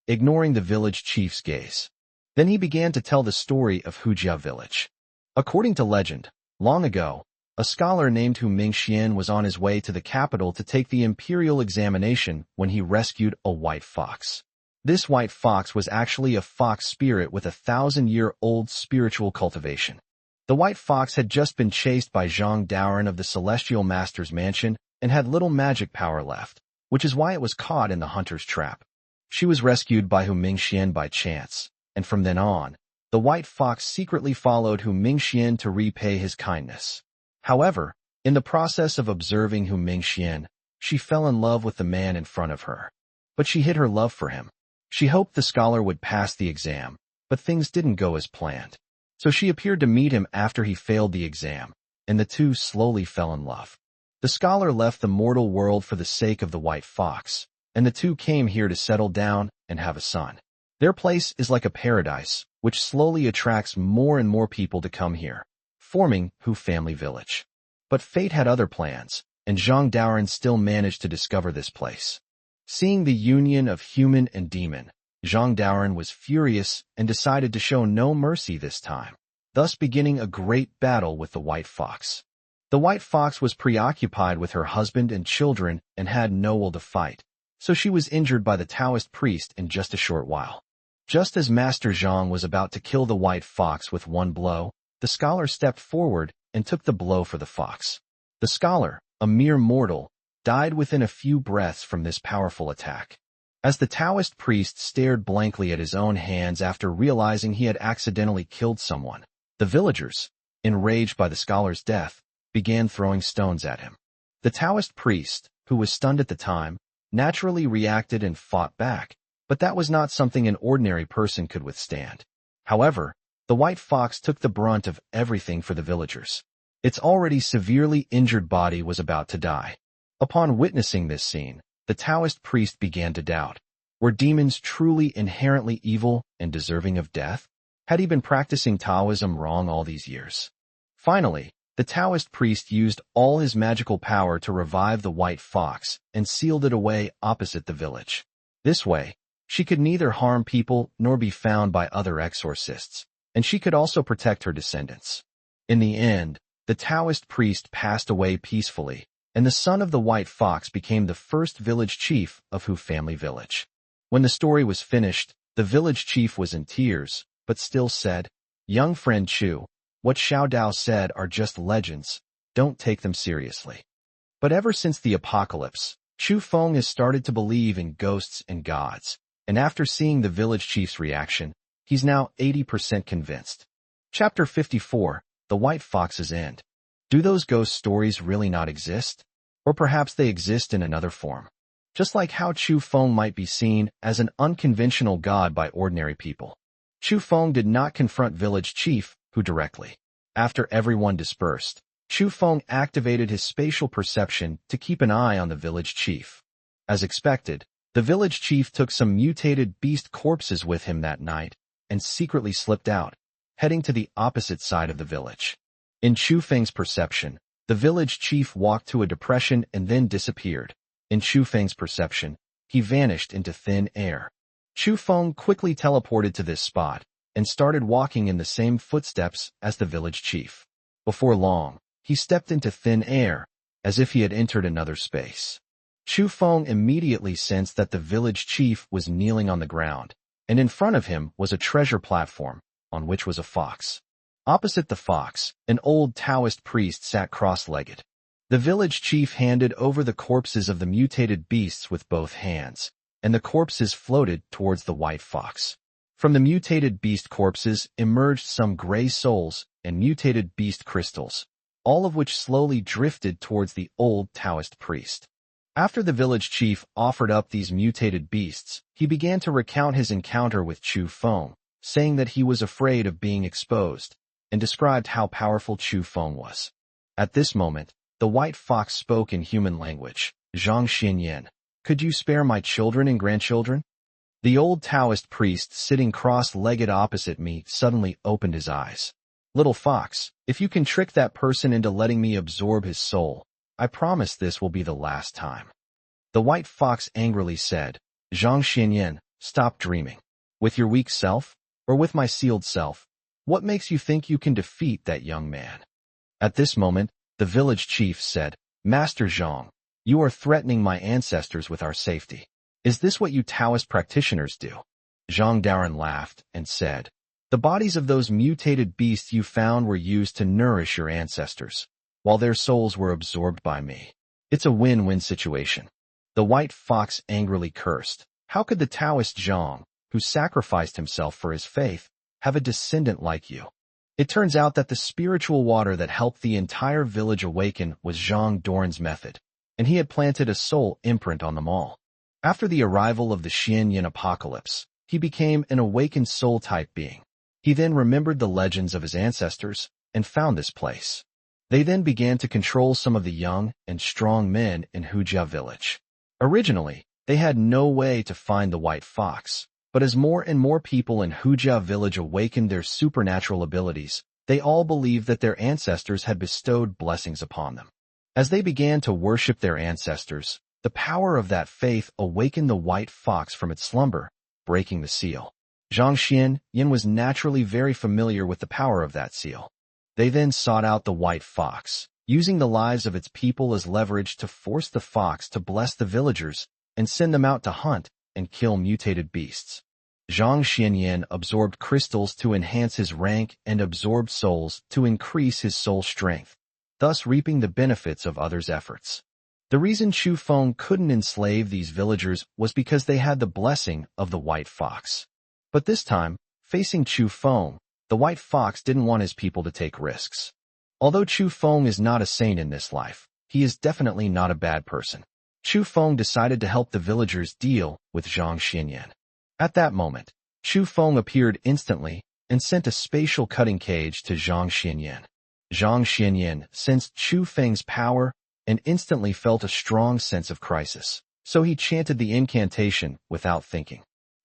ignoring the village chief's gaze. Then he began to tell the story of Hujia village. According to legend, long ago, a scholar named Hu Mingxian was on his way to the capital to take the imperial examination when he rescued a white fox. This white fox was actually a fox spirit with 1,000-year-old spiritual cultivation. The white fox had just been chased by Zhang Daoren of the Celestial Master's mansion and had little magic power left, which is why it was caught in the hunter's trap. She was rescued by Hu Mingxian by chance, and from then on, the white fox secretly followed Hu Mingxian to repay his kindness. However, in the process of observing Hu Mingxian, she fell in love with the man in front of her. But she hid her love for him. She hoped the scholar would pass the exam, but things didn't go as planned. So she appeared to meet him after he failed the exam, and the two slowly fell in love. The scholar left the mortal world for the sake of the white fox, and the two came here to settle down and have a son. Their place is like a paradise, which slowly attracts more and more people to come here, forming Hu Family Village. But fate had other plans, and Zhang Daoren still managed to discover this place. Seeing the union of human and demon, Zhang Daoren was furious and decided to show no mercy this time, thus beginning a great battle with the white fox. The white fox was preoccupied with her husband and children and had no will to fight, so she was injured by the Taoist priest in just a short while. Just as Master Zhang was about to kill the white fox with one blow, the scholar stepped forward and took the blow for the fox. The scholar, a mere mortal, died within a few breaths from this powerful attack. As the Taoist priest stared blankly at his own hands after realizing he had accidentally killed someone, the villagers, enraged by the scholar's death, began throwing stones at him. The Taoist priest, who was stunned at the time, naturally reacted and fought back, but that was not something an ordinary person could withstand. However, the white fox took the brunt of everything for the villagers. Its already severely injured body was about to die. Upon witnessing this scene, the Taoist priest began to doubt. Were demons truly inherently evil and deserving of death? Had he been practicing Taoism wrong all these years? Finally, the Taoist priest used all his magical power to revive the white fox and sealed it away opposite the village. This way, she could neither harm people nor be found by other exorcists, and she could also protect her descendants. In the end, the Taoist priest passed away peacefully, and the son of the white fox became the first village chief of Hu Family Village. When the story was finished, the village chief was in tears, but still said, "Young friend Chu, what Xiao Dao said are just legends, don't take them seriously." But ever since the apocalypse, Chu Feng has started to believe in ghosts and gods, and after seeing the village chief's reaction, he's now 80% convinced. Chapter 54, The White Fox's End. Do those ghost stories really not exist? Or perhaps they exist in another form? Just like how Chu Feng might be seen as an unconventional god by ordinary people. Chu Feng did not confront village chief Hu directly. After everyone dispersed, Chu Feng activated his spatial perception to keep an eye on the village chief. As expected, the village chief took some mutated beast corpses with him that night and secretly slipped out, heading to the opposite side of the village. In Chu Feng's perception, the village chief walked to a depression and then disappeared. In Chu Feng's perception, he vanished into thin air. Chu Feng quickly teleported to this spot and started walking in the same footsteps as the village chief. Before long, he stepped into thin air, as if he had entered another space. Chu Feng immediately sensed that the village chief was kneeling on the ground, and in front of him was a treasure platform, on which was a fox. Opposite the fox, an old Taoist priest sat cross-legged. The village chief handed over the corpses of the mutated beasts with both hands, and the corpses floated towards the white fox. From the mutated beast corpses emerged some gray souls and mutated beast crystals, all of which slowly drifted towards the old Taoist priest. After the village chief offered up these mutated beasts, he began to recount his encounter with Chu Feng, saying that he was afraid of being exposed, and described how powerful Chu Feng was. At this moment, the white fox spoke in human language. Zhang Xinyan, could you spare my children and grandchildren? The old Taoist priest sitting cross-legged opposite me suddenly opened his eyes. Little fox, if you can trick that person into letting me absorb his soul, I promise this will be the last time. The white fox angrily said, Zhang Xinyan, stop dreaming. With your weak self, or with my sealed self, what makes you think you can defeat that young man? At this moment, the village chief said, Master Zhang, you are threatening my ancestors with our safety. Is this what you Taoist practitioners do? Zhang Daoren laughed and said, the bodies of those mutated beasts you found were used to nourish your ancestors, while their souls were absorbed by me. It's a win-win situation. The white fox angrily cursed. How could the Taoist Zhang, who sacrificed himself for his faith, have a descendant like you? It turns out that the spiritual water that helped the entire village awaken was Zhang Daoren's method, and he had planted a soul imprint on them all. After the arrival of the Xianyan apocalypse, he became an awakened soul-type being. He then remembered the legends of his ancestors and found this place. They then began to control some of the young and strong men in Hujia village. Originally, they had no way to find the white fox, but as more and more people in Hujia village awakened their supernatural abilities, they all believed that their ancestors had bestowed blessings upon them. As they began to worship their ancestors, the power of that faith awakened the white fox from its slumber, breaking the seal. Zhang Xinyan was naturally very familiar with the power of that seal. They then sought out the white fox, using the lives of its people as leverage to force the fox to bless the villagers and send them out to hunt and kill mutated beasts. Zhang Xinyan absorbed crystals to enhance his rank and absorbed souls to increase his soul strength, thus reaping the benefits of others' efforts. The reason Chu Feng couldn't enslave these villagers was because they had the blessing of the white fox. But this time, facing Chu Feng, the white fox didn't want his people to take risks. Although Chu Feng is not a saint in this life, he is definitely not a bad person. Chu Feng decided to help the villagers deal with Zhang Xinyan. At that moment, Chu Feng appeared instantly and sent a spatial cutting cage to Zhang Xinyan. Zhang Xinyan sensed Chu Feng's power and instantly felt a strong sense of crisis, so he chanted the incantation without thinking.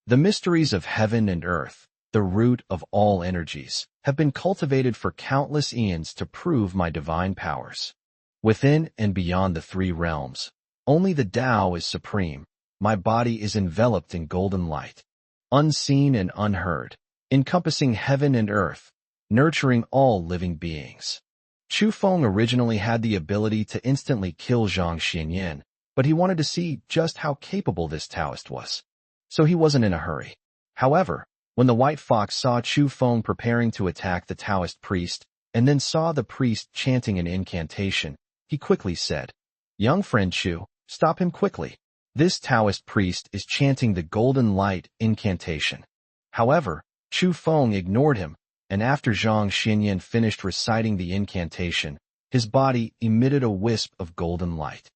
The mysteries of heaven and earth, the root of all energies, have been cultivated for countless eons to prove my divine powers. Within and beyond the three realms, only the Tao is supreme. My body is enveloped in golden light, unseen and unheard, encompassing heaven and earth, nurturing all living beings. Chu Feng originally had the ability to instantly kill Zhang Xinyan, but he wanted to see just how capable this Taoist was. So he wasn't in a hurry. However, when the white fox saw Chu Feng preparing to attack the Taoist priest, and then saw the priest chanting an incantation, he quickly said, Young friend Chu, stop him quickly. This Taoist priest is chanting the golden light incantation. However, Chu Feng ignored him, and after Zhang Xinyan finished reciting the incantation, his body emitted a wisp of golden light.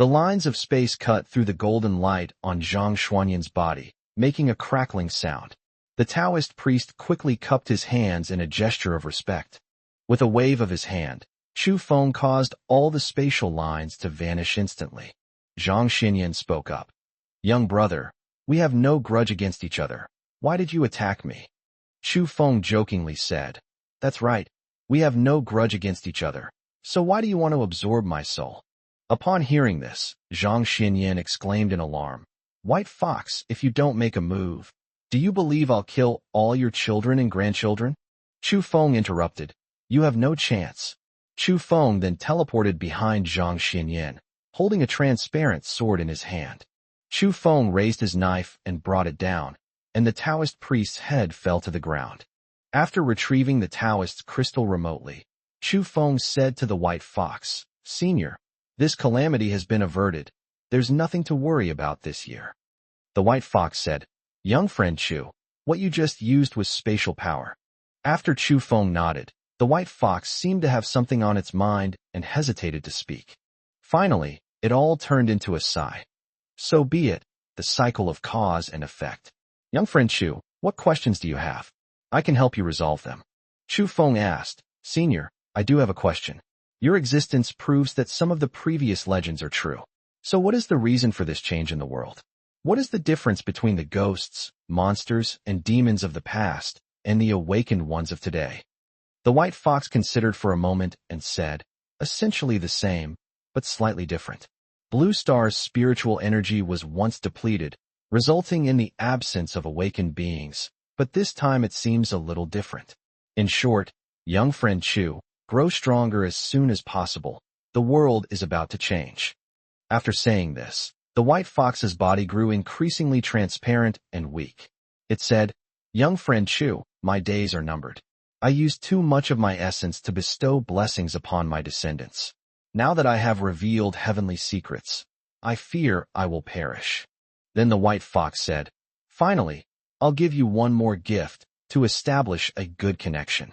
The lines of space cut through the golden light on Zhang Xinyan's body, making a crackling sound. The Taoist priest quickly cupped his hands in a gesture of respect. With a wave of his hand, Chu Feng caused all the spatial lines to vanish instantly. Zhang Xinyan spoke up. Young brother, we have no grudge against each other. Why did you attack me? Chu Feng jokingly said, That's right, we have no grudge against each other. So why do you want to absorb my soul? Upon hearing this, Zhang Xinyan exclaimed in alarm, White fox, if you don't make a move, do you believe I'll kill all your children and grandchildren? Chu Feng interrupted, You have no chance. Chu Feng then teleported behind Zhang Xinyan, holding a transparent sword in his hand. Chu Feng raised his knife and brought it down, and the Taoist priest's head fell to the ground. After retrieving the Taoist's crystal remotely, Chu Feng said to the white fox, Senior, this calamity has been averted. There's nothing to worry about this year. The white fox said, Young friend Chu, what you just used was spatial power. After Chu Feng nodded, the white fox seemed to have something on its mind and hesitated to speak. Finally, It all turned into a sigh. So be it, the cycle of cause and effect. Young friend Chu, what questions do you have? I can help you resolve them. Chu Feng asked, Senior, I do have a question. Your existence proves that some of the previous legends are true. So what is the reason for this change in the world? What is the difference between the ghosts, monsters, and demons of the past and the awakened ones of today? The white fox considered for a moment and said, essentially the same, but slightly different. Blue Star's spiritual energy was once depleted, resulting in the absence of awakened beings, but this time it seems a little different. In short, young friend Chu, grow stronger as soon as possible. The world is about to change. After saying this, the white fox's body grew increasingly transparent and weak. It said, Young friend Chu, my days are numbered. I used too much of my essence to bestow blessings upon my descendants. Now that I have revealed heavenly secrets, I fear I will perish. Then the white fox said, Finally, I'll give you one more gift to establish a good connection.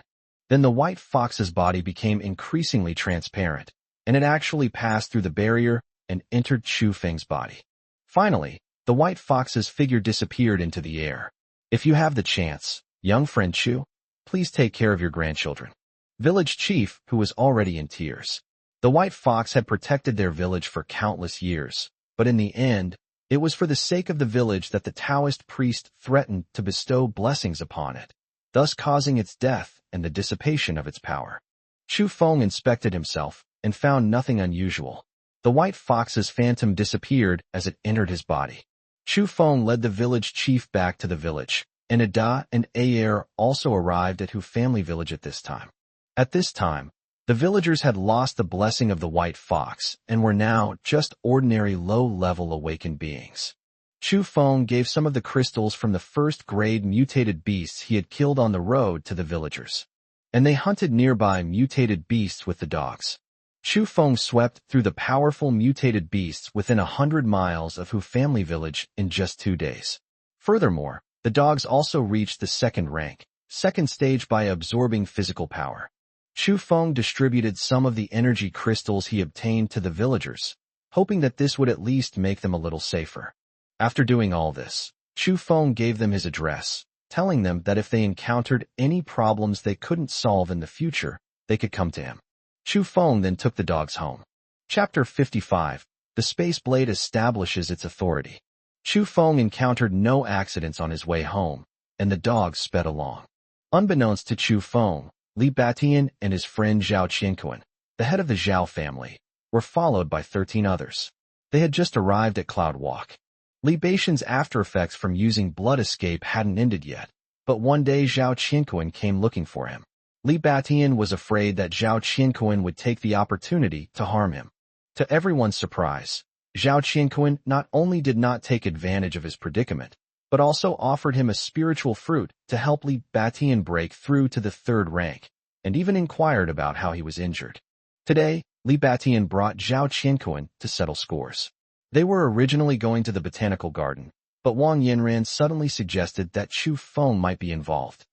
Then the white fox's body became increasingly transparent, and it actually passed through the barrier and entered Chu Feng's body. Finally, the white fox's figure disappeared into the air. If you have the chance, young friend Chu, please take care of your grandchildren. Village chief, who was already in tears. The white fox had protected their village for countless years, but in the end, it was for the sake of the village that the Taoist priest threatened to bestow blessings upon it, thus causing its death and the dissipation of its power. Chu Feng inspected himself and found nothing unusual. The white fox's phantom disappeared as it entered his body. Chu Feng led the village chief back to the village, and Ada and Ayer also arrived at Hu family village at this time. At this time, the villagers had lost the blessing of the white fox and were now just ordinary low-level awakened beings. Chu Feng gave some of the crystals from the first-grade mutated beasts he had killed on the road to the villagers, and they hunted nearby mutated beasts with the dogs. Chu Feng swept through the powerful mutated beasts within 100 miles of Hu family village in just 2 days. Furthermore, the dogs also reached the second stage by absorbing physical power. Chu Feng distributed some of the energy crystals he obtained to the villagers, hoping that this would at least make them a little safer. After doing all this, Chu Feng gave them his address, telling them that if they encountered any problems they couldn't solve in the future, they could come to him. Chu Feng then took the dogs home. Chapter 55. The Space Blade establishes its authority. Chu Feng encountered no accidents on his way home, and the dogs sped along. Unbeknownst to Chu Feng, Li Batian and his friend Zhao Qianquan, the head of the Zhao family, were followed by 13 others. They had just arrived at Cloud Walk. Li Batian's after-effects from using blood escape hadn't ended yet, but one day Zhao Qianquan came looking for him. Li Batian was afraid that Zhao Qianquan would take the opportunity to harm him. To everyone's surprise, Zhao Qianquan not only did not take advantage of his predicament, but also offered him a spiritual fruit to help Li Batian break through to the 3rd rank, and even inquired about how he was injured. Today, Li Batian brought Zhao Qianquan to settle scores. They were originally going to the botanical garden, but Wang Yanran suddenly suggested that Chu Feng might be involved.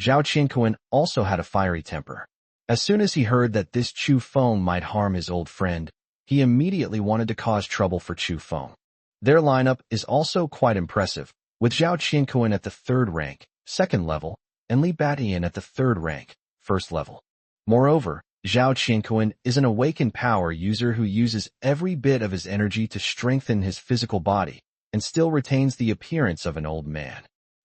Zhao Qianquan also had a fiery temper. As soon as he heard that this Chu Feng might harm his old friend, he immediately wanted to cause trouble for Chu Feng. Their lineup is also quite impressive, with Zhao Qianquan at the 3rd rank, 2nd level, and Li Batian at the 3rd rank, 1st level. Moreover, Zhao Qianquan is an awakened power user who uses every bit of his energy to strengthen his physical body, and still retains the appearance of an old man.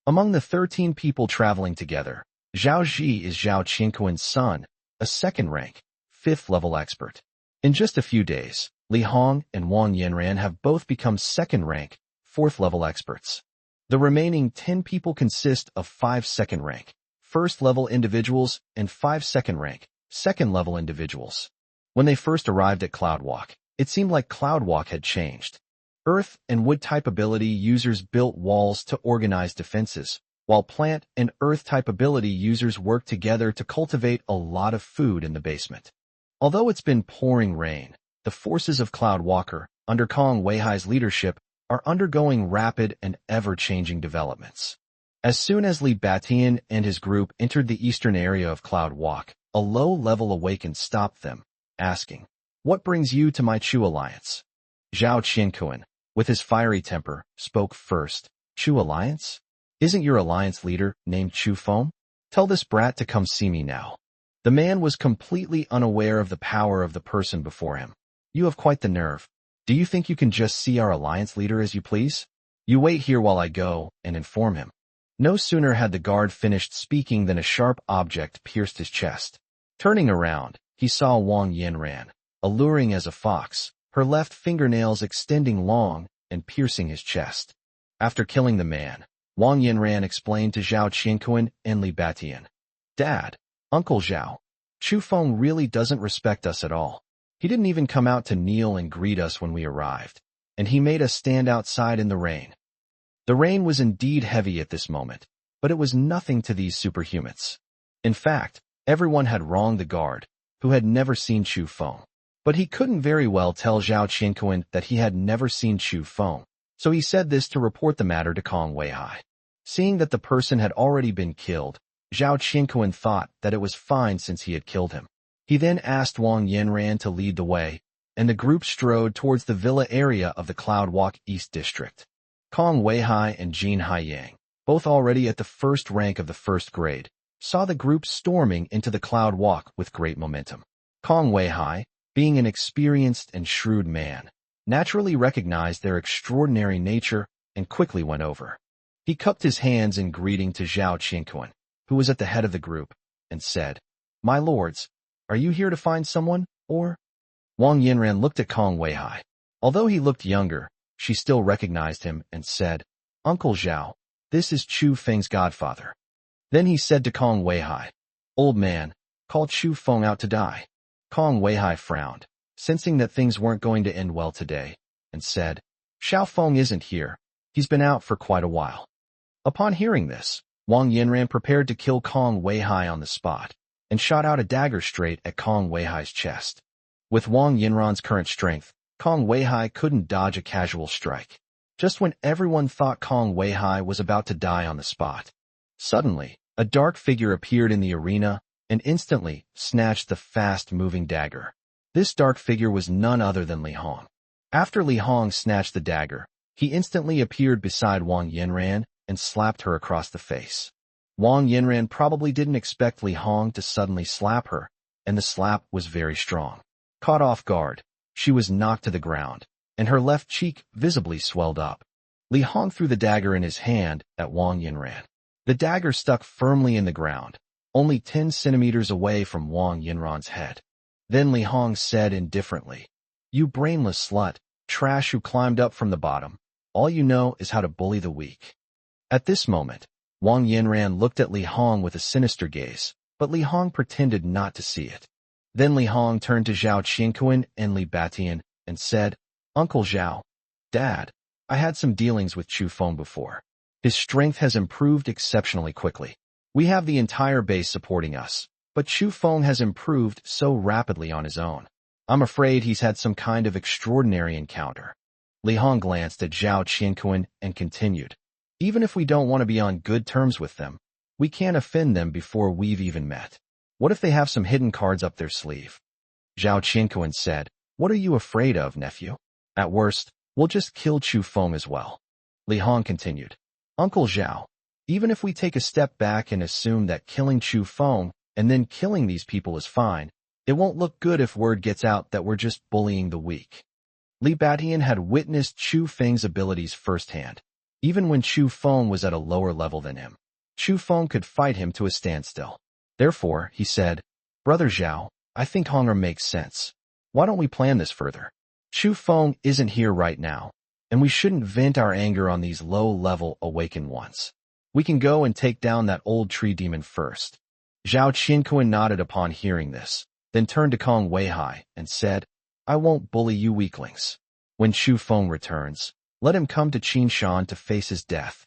Among the 13 people traveling together, Zhao Ji is Zhao Qianquan's son, a 2nd rank, 5th level expert. In just a few days, Li Hong and Wang Yanran have both become 2nd rank, 4th level experts. The remaining 10 people consist of 5 2nd rank, 1st level individuals and 5 2nd rank, 2nd level individuals. When they first arrived at Cloud Walk, it seemed like Cloud Walk had changed. Earth and wood type ability users built walls to organize defenses, while plant and earth type ability users worked together to cultivate a lot of food in the basement. Although it's been pouring rain, the forces of Cloud Walker, under Kong Weihai's leadership, are undergoing rapid and ever-changing developments. As soon as Li Batian and his group entered the eastern area of Cloud Walk, a low-level awakened stopped them, asking, "What brings you to my Chu Alliance?" Zhao Qianquan, with his fiery temper, spoke first. Chu Alliance? Isn't your alliance leader named Chu Feng? Tell this brat to come see me now. The man was completely unaware of the power of the person before him. You have quite the nerve. Do you think you can just see our alliance leader as you please? You wait here while I go and inform him. No sooner had the guard finished speaking than a sharp object pierced his chest. Turning around, he saw Wang Yanran, alluring as a fox, her left fingernails extending long and piercing his chest. After killing the man, Wang Yanran explained to Zhao Qianquan and Li Batian. Dad, Uncle Zhao, Chu Feng really doesn't respect us at all. He didn't even come out to kneel and greet us when we arrived, and he made us stand outside in the rain. The rain was indeed heavy at this moment, but it was nothing to these superhumans. In fact, everyone had wronged the guard, who had never seen Chu Feng. But he couldn't very well tell Zhao Qianquan that he had never seen Chu Feng, so he said this to report the matter to Kong Weihai. Seeing that the person had already been killed, Zhao Qianquan thought that it was fine since he had killed him. He then asked Wang Yanran to lead the way, and the group strode towards the villa area of the Cloud Walk East District. Kong Weihai and Jin Haiyang, both already at the first rank of the first grade, saw the group storming into the Cloud Walk with great momentum. Kong Weihai, being an experienced and shrewd man, naturally recognized their extraordinary nature and quickly went over. He cupped his hands in greeting to Zhao Qianquan, who was at the head of the group, and said, My lords, are you here to find someone, or? Wang Yanran looked at Kong Weihai. Although he looked younger, she still recognized him and said, Uncle Zhao, this is Chu Feng's godfather. Then he said to Kong Weihai, Old man, call Chu Feng out to die. Kong Weihai frowned, sensing that things weren't going to end well today, and said, Xiao Feng isn't here. He's been out for quite a while. Upon hearing this, Wang Yanran prepared to kill Kong Weihai on the spot, and shot out a dagger straight at Kong Weihai's chest. With Wang Yanran's current strength, Kong Weihai couldn't dodge a casual strike. Just when everyone thought Kong Weihai was about to die on the spot, suddenly, a dark figure appeared in the arena and instantly snatched the fast-moving dagger. This dark figure was none other than Li Hong. After Li Hong snatched the dagger, he instantly appeared beside Wang Yanran and slapped her across the face. Wang Yanran probably didn't expect Li Hong to suddenly slap her, and the slap was very strong. Caught off guard, she was knocked to the ground, and her left cheek visibly swelled up. Li Hong threw the dagger in his hand at Wang Yanran. The dagger stuck firmly in the ground, only 10 centimeters away from Wang Yanran's head. Then Li Hong said indifferently, You brainless slut, trash who climbed up from the bottom, all you know is how to bully the weak. At this moment, Wang Yanran looked at Li Hong with a sinister gaze, but Li Hong pretended not to see it. Then Li Hong turned to Zhao Qianquan and Li Batian and said, Uncle Zhao, Dad, I had some dealings with Chu Feng before. His strength has improved exceptionally quickly. We have the entire base supporting us, but Chu Feng has improved so rapidly on his own. I'm afraid he's had some kind of extraordinary encounter. Li Hong glanced at Zhao Qianquan and continued, Even if we don't want to be on good terms with them, we can't offend them before we've even met. What if they have some hidden cards up their sleeve? Zhao Qianquan said, What are you afraid of, nephew? At worst, we'll just kill Chu Feng as well. Li Hong continued, Uncle Zhao, even if we take a step back and assume that killing Chu Feng and then killing these people is fine, it won't look good if word gets out that we're just bullying the weak. Li Batian had witnessed Chu Feng's abilities firsthand. Even when Chu Feng was at a lower level than him, Chu Feng could fight him to a standstill. Therefore, he said, Brother Zhao, I think Hongra makes sense. Why don't we plan this further? Chu Feng isn't here right now, and we shouldn't vent our anger on these low-level awakened ones. We can go and take down that old tree demon first. Zhao Qianquan nodded upon hearing this, then turned to Kong Weihai and said, I won't bully you weaklings. When Chu Feng returns, let him come to Qinshan to face his death.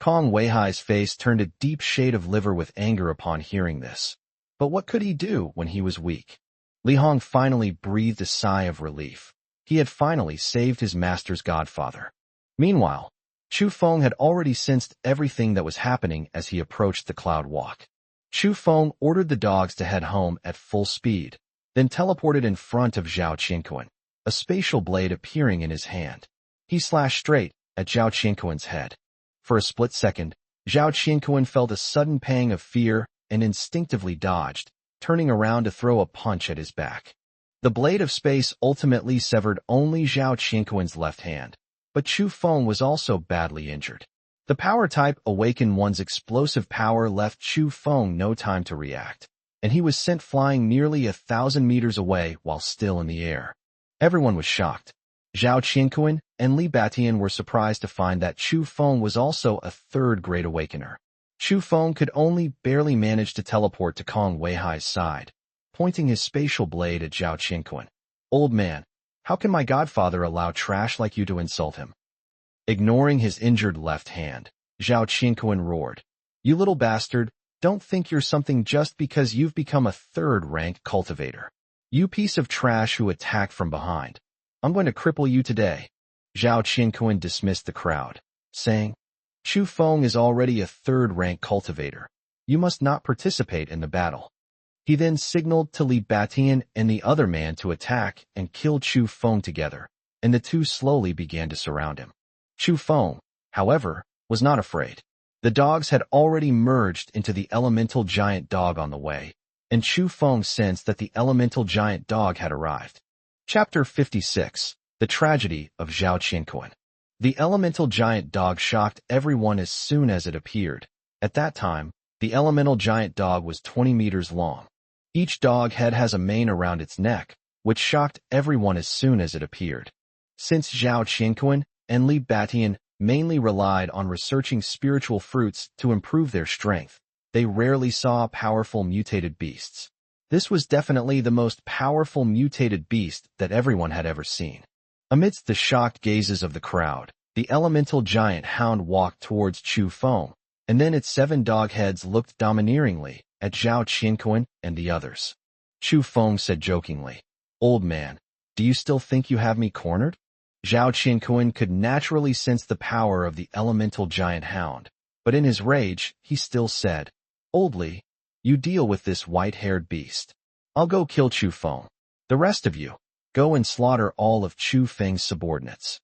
Kong Weihai's face turned a deep shade of liver with anger upon hearing this. But what could he do when he was weak? Li Hong finally breathed a sigh of relief. He had finally saved his master's godfather. Meanwhile, Chu Feng had already sensed everything that was happening as he approached the Cloud Walk. Chu Feng ordered the dogs to head home at full speed, then teleported in front of Zhao Qianquan. a spatial blade appearing in his hand. He slashed straight at Zhao Qianquan's head. For a split second, Zhao Qianquan felt a sudden pang of fear and instinctively dodged, turning around to throw a punch at his back. The blade of space ultimately severed only Zhao Qianquan's left hand, but Chu Feng was also badly injured. The power type Awaken One's explosive power left Chu Feng no time to react, and he was sent flying nearly 1,000 meters away while still in the air. Everyone was shocked. Zhao Qianquan and Li Batian were surprised to find that Chu Feng was also a third Great Awakener. Chu Feng could only barely manage to teleport to Kong Weihai's side, pointing his spatial blade at Zhao Qianquan. "Old man, how can my godfather allow trash like you to insult him?" Ignoring his injured left hand, Zhao Qianquan roared, "You little bastard, don't think you're something just because you've become a third-rank cultivator. You piece of trash who attack from behind. I'm going to cripple you today." Zhao Qianquan dismissed the crowd, saying, "Chu Feng is already a third-rank cultivator. You must not participate in the battle." He then signaled to Li Batian and the other man to attack and kill Chu Feng together, and the two slowly began to surround him. Chu Feng, however, was not afraid. The dogs had already merged into the elemental giant dog on the way, and Chu Feng sensed that the elemental giant dog had arrived. Chapter 56. The Tragedy of Zhao Qianquan. The elemental giant dog shocked everyone as soon as it appeared. At that time, the elemental giant dog was 20 meters long. Each dog head has a mane around its neck, which shocked everyone as soon as it appeared. Since Zhao Qianquan and Li Batian mainly relied on researching spiritual fruits to improve their strength, they rarely saw powerful mutated beasts. This was definitely the most powerful mutated beast that everyone had ever seen. Amidst the shocked gazes of the crowd, the elemental giant hound walked towards Chu Feng, and then its 7 dog heads looked domineeringly at Zhao Qianquan and the others. Chu Feng said jokingly, "Old man, do you still think you have me cornered?" Zhao Qianquan could naturally sense the power of the elemental giant hound, but in his rage, he still said, "Oldly, you deal with this white-haired beast. I'll go kill Chu Feng. The rest of you, go and slaughter all of Chu Feng's subordinates."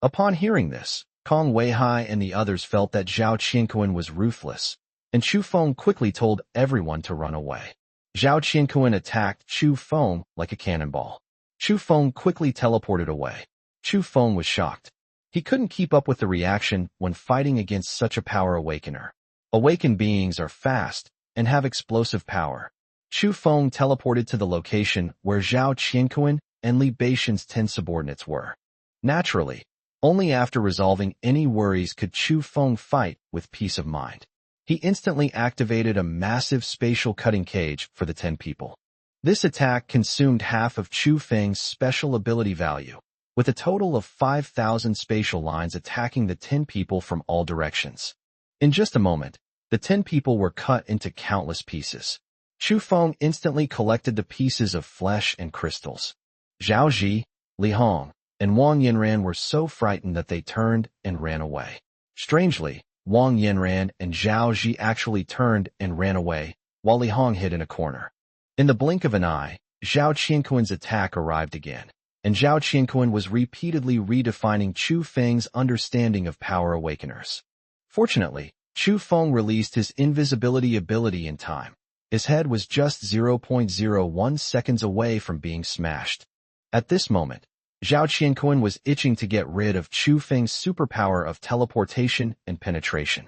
Upon hearing this, Kong Weihai and the others felt that Zhao Qianquan was ruthless, and Chu Feng quickly told everyone to run away. Zhao Qianquan attacked Chu Feng like a cannonball. Chu Feng quickly teleported away. Chu Feng was shocked. He couldn't keep up with the reaction when fighting against such a power awakener. Awakened beings are fast and have explosive power. Chu Feng teleported to the location where Zhao Qianquan and Li Batian's 10 subordinates were. Naturally, only after resolving any worries could Chu Feng fight with peace of mind. He instantly activated a massive spatial cutting cage for the 10 people. This attack consumed half of Chu Feng's special ability value, with a total of 5,000 spatial lines attacking the 10 people from all directions. In just a moment, the 10 people were cut into countless pieces. Chu Feng instantly collected the pieces of flesh and crystals. Zhao Ji, Li Hong, and Wang Yanran were so frightened that they turned and ran away. Strangely, Wang Yanran and Zhao Ji actually turned and ran away, while Li Hong hid in a corner. In the blink of an eye, Zhao Qianquan's attack arrived again, and Zhao Qianquan was repeatedly redefining Chu Feng's understanding of power awakeners. Fortunately, Chu Feng released his invisibility ability in time. His head was just 0.01 seconds away from being smashed. At this moment, Zhao Qianquan was itching to get rid of Chu Feng's superpower of teleportation and penetration.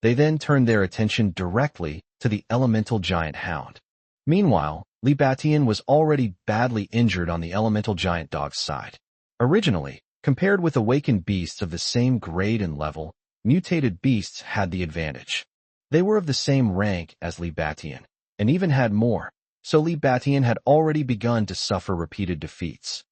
They then turned their attention directly to the elemental giant hound. Meanwhile, Li Batian was already badly injured on the elemental giant dog's side. Originally, compared with awakened beasts of the same grade and level, mutated beasts had the advantage. They were of the same rank as Li Batian, and even had more, so Li Batian had already begun to suffer repeated defeats.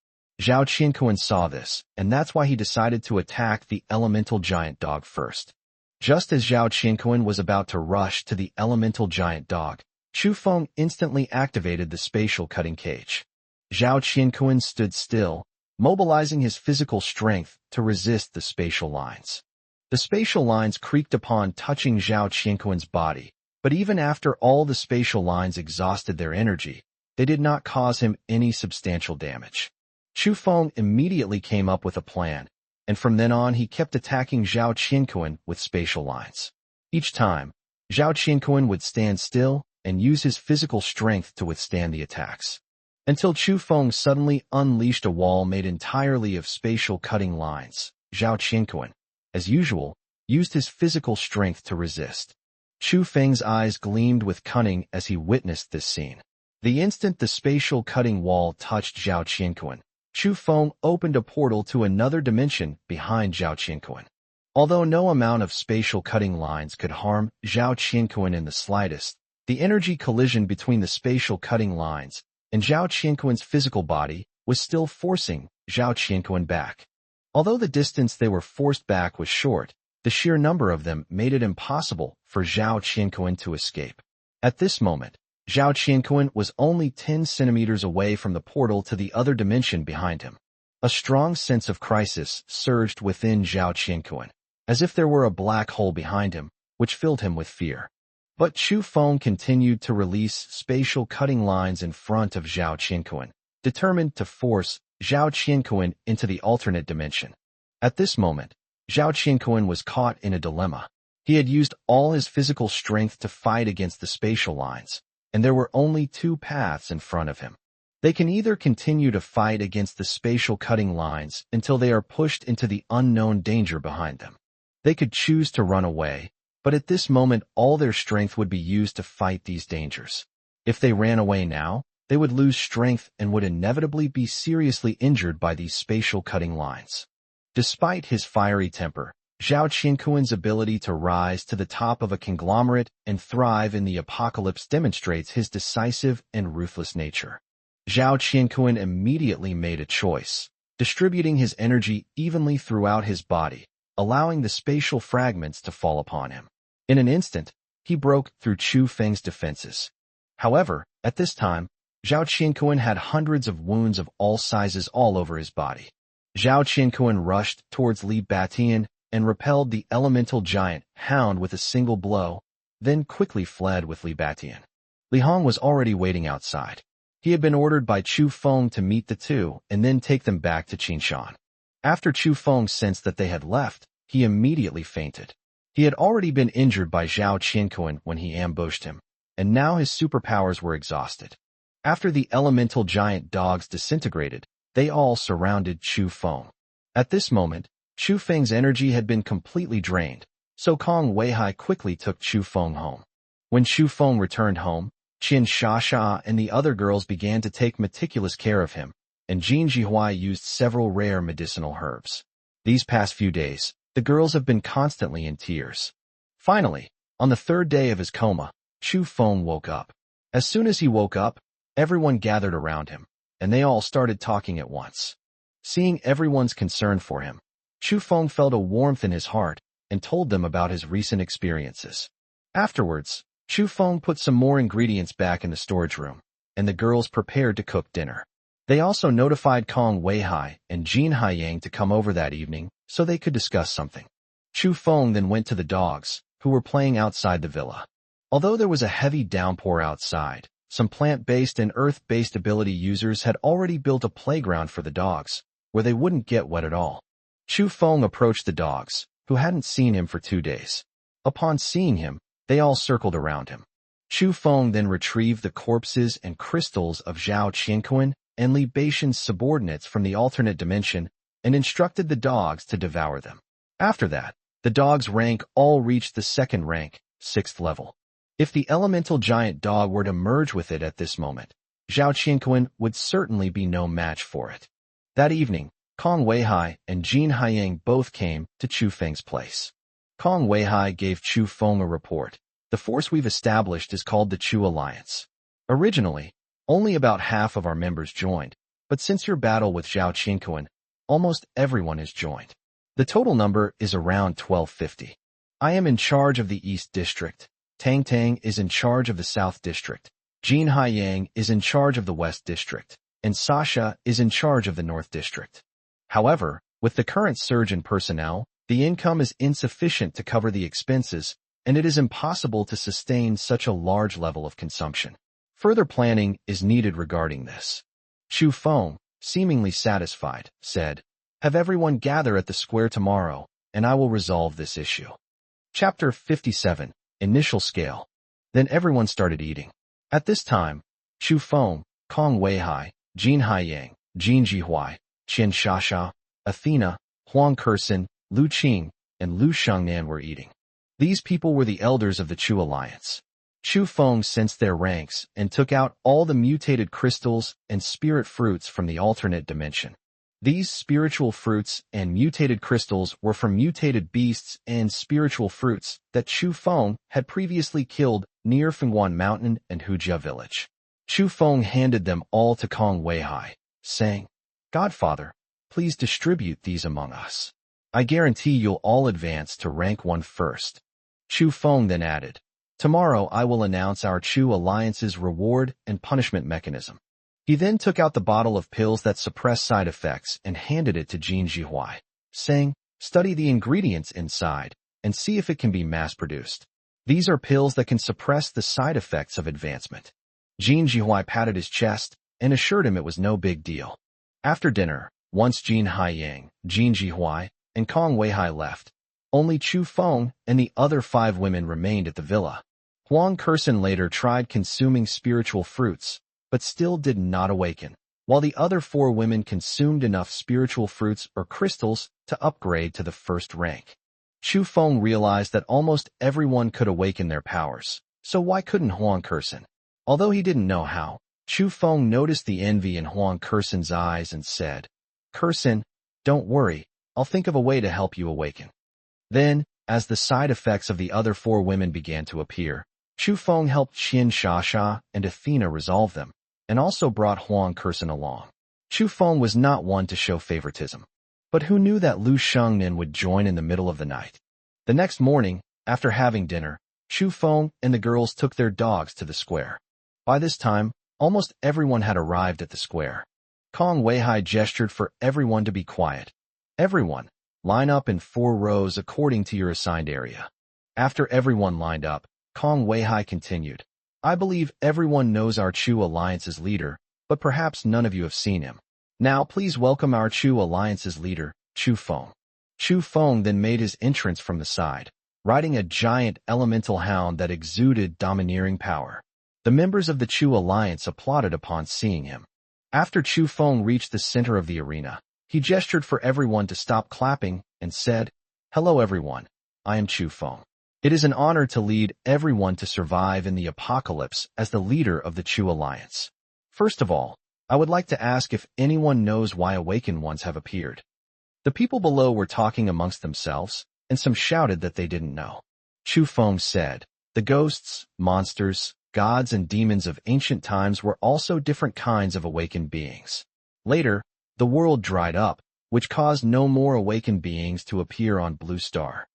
Zhao Qianquan saw this, and that's why he decided to attack the elemental giant dog first. Just as Zhao Qianquan was about to rush to the elemental giant dog, Chu Feng instantly activated the spatial cutting cage. Zhao Qianquan stood still, mobilizing his physical strength to resist the spatial lines. The spatial lines creaked upon touching Zhao Qianquan's body, but even after all the spatial lines exhausted their energy, they did not cause him any substantial damage. Chu Feng immediately came up with a plan, and from then on he kept attacking Zhao Qianquan with spatial lines. Each time, Zhao Qianquan would stand still and use his physical strength to withstand the attacks. Until Chu Feng suddenly unleashed a wall made entirely of spatial cutting lines. Zhao Qianquan, as usual, used his physical strength to resist. Chu Feng's eyes gleamed with cunning as he witnessed this scene. The instant the spatial cutting wall touched Zhao Qianquan, Chu Feng opened a portal to another dimension behind Zhao Qianquan. Although no amount of spatial cutting lines could harm Zhao Qianquan in the slightest, the energy collision between the spatial cutting lines and Zhao Qianquan's physical body was still forcing Zhao Qianquan back. Although the distance they were forced back was short, the sheer number of them made it impossible for Zhao Qianquan to escape. At this moment, Zhao Qianquan was only 10 centimeters away from the portal to the other dimension behind him. A strong sense of crisis surged within Zhao Qianquan, as if there were a black hole behind him, which filled him with fear. But Chu Feng continued to release spatial cutting lines in front of Zhao Qianquan, determined to force Zhao Qianquan into the alternate dimension. At this moment, Zhao Qianquan was caught in a dilemma. He had used all his physical strength to fight against the spatial lines, and there were only two paths in front of him. They can either continue to fight against the spatial cutting lines until they are pushed into the unknown danger behind them. They could choose to run away, but at this moment all their strength would be used to fight these dangers. If they ran away now, they would lose strength and would inevitably be seriously injured by these spatial cutting lines. Despite his fiery temper, Zhao Qianquan's ability to rise to the top of a conglomerate and thrive in the apocalypse demonstrates his decisive and ruthless nature. Zhao Qianquan immediately made a choice, distributing his energy evenly throughout his body, allowing the spatial fragments to fall upon him. In an instant, he broke through Chu Feng's defenses. However, at this time, Zhao Qianquan had hundreds of wounds of all sizes all over his body. Zhao Qianquan rushed towards Li Batian and repelled the elemental giant Hound with a single blow, then quickly fled with Li Batian. Li Hong was already waiting outside. He had been ordered by Chu Feng to meet the two and then take them back to Qinshan. After Chu Feng sensed that they had left, he immediately fainted. He had already been injured by Zhao Qianquan when he ambushed him, and now his superpowers were exhausted. After the elemental giant dogs disintegrated, they all surrounded Chu Feng. At this moment, Chu Feng's energy had been completely drained, so Kong Weihai quickly took Chu Feng home. When Chu Feng returned home, Qin Shasha and the other girls began to take meticulous care of him, and Jin Jihuai used several rare medicinal herbs. These past few days, the girls have been constantly in tears. Finally, on the third day of his coma, Chu Feng woke up. As soon as he woke up, everyone gathered around him, and they all started talking at once. Seeing everyone's concern for him, Chu Feng felt a warmth in his heart and told them about his recent experiences. Afterwards, Chu Feng put some more ingredients back in the storage room, and the girls prepared to cook dinner. They also notified Kong Weihai and Jin Haiyang to come over that evening so they could discuss something. Chu Feng then went to the dogs, who were playing outside the villa. Although there was a heavy downpour outside, some plant-based and earth-based ability users had already built a playground for the dogs, where they wouldn't get wet at all. Chu Feng approached the dogs, who hadn't seen him for 2 days. Upon seeing him, they all circled around him. Chu Feng then retrieved the corpses and crystals of Zhao Qianquan and Li Batian's subordinates from the alternate dimension and instructed the dogs to devour them. After that, the dogs' rank all reached the second rank, 6th level. If the elemental giant dog were to merge with it at this moment, Zhao Qianquan would certainly be no match for it. That evening, Kong Weihai and Jin Haiyang both came to Chu Feng's place. Kong Weihai gave Chu Feng a report. The force we've established is called the Chu Alliance. Originally, only about half of our members joined, but since your battle with Zhao Qianquan, almost everyone has joined. The total number is around 1250. I am in charge of the East District. Tang Tang is in charge of the South District. Jin Haiyang is in charge of the West District, and Sasha is in charge of the North District. However, with the current surge in personnel, the income is insufficient to cover the expenses, and it is impossible to sustain such a large level of consumption. Further planning is needed regarding this. Chu Feng, seemingly satisfied, said, "Have everyone gather at the square tomorrow, and I will resolve this issue." Chapter 57, Initial Scale. Then everyone started eating. At this time, Chu Feng, Kong Weihai, Jin Haiyang, Jin Jihuai, Qian Shasha, Athena, Huang Kursin, Lu Qing, and Lu Shangnan were eating. These people were the elders of the Chu Alliance. Chu Feng sensed their ranks and took out all the mutated crystals and spirit fruits from the alternate dimension. These spiritual fruits and mutated crystals were from mutated beasts and spiritual fruits that Chu Feng had previously killed near Fengguan Mountain and Hujia village. Chu Feng handed them all to Kong Weihai, saying, "Godfather, please distribute these among us. I guarantee you'll all advance to rank 1 first." Chu Feng then added, "Tomorrow I will announce our Chu Alliance's reward and punishment mechanism." He then took out the bottle of pills that suppress side effects and handed it to Jin Jihuai, saying, "Study the ingredients inside and see if it can be mass-produced. These are pills that can suppress the side effects of advancement." Jin Jihuai patted his chest and assured him it was no big deal. After dinner, once Jin Haiyang, Jin Jihuai, and Kong Weihai left, only Chu Feng and the other 5 women remained at the villa. Huang Kursin later tried consuming spiritual fruits, but still did not awaken, while the other 4 women consumed enough spiritual fruits or crystals to upgrade to the 1st rank. Chu Feng realized that almost everyone could awaken their powers, so why couldn't Huang Kursin? Although he didn't know how, Chu Feng noticed the envy in Huang Kursin's eyes and said, "Kursin, don't worry, I'll think of a way to help you awaken." Then, as the side effects of the other 4 women began to appear, Chu Feng helped Qian Shasha and Athena resolve them, and also brought Huang Kursin along. Chu Feng was not one to show favoritism, but who knew that Lu Shangnan would join in the middle of the night? The next morning, after having dinner, Chu Feng and the girls took their dogs to the square. By this time, almost everyone had arrived at the square. Kong Weihai gestured for everyone to be quiet. "Everyone, line up in 4 rows according to your assigned area." After everyone lined up, Kong Weihai continued, "I believe everyone knows our Chu Alliance's leader, but perhaps none of you have seen him. Now please welcome our Chu Alliance's leader, Chu Feng." Chu Feng then made his entrance from the side, riding a giant elemental hound that exuded domineering power. The members of the Chu Alliance applauded upon seeing him. After Chu Feng reached the center of the arena, he gestured for everyone to stop clapping and said, "Hello everyone, I am Chu Feng. It is an honor to lead everyone to survive in the apocalypse as the leader of the Chu Alliance. First of all, I would like to ask if anyone knows why awakened ones have appeared." The people below were talking amongst themselves, and some shouted that they didn't know. Chu Feng said, "The ghosts, monsters, gods and demons of ancient times were also different kinds of awakened beings. Later, the world dried up, which caused no more awakened beings to appear on Blue Star."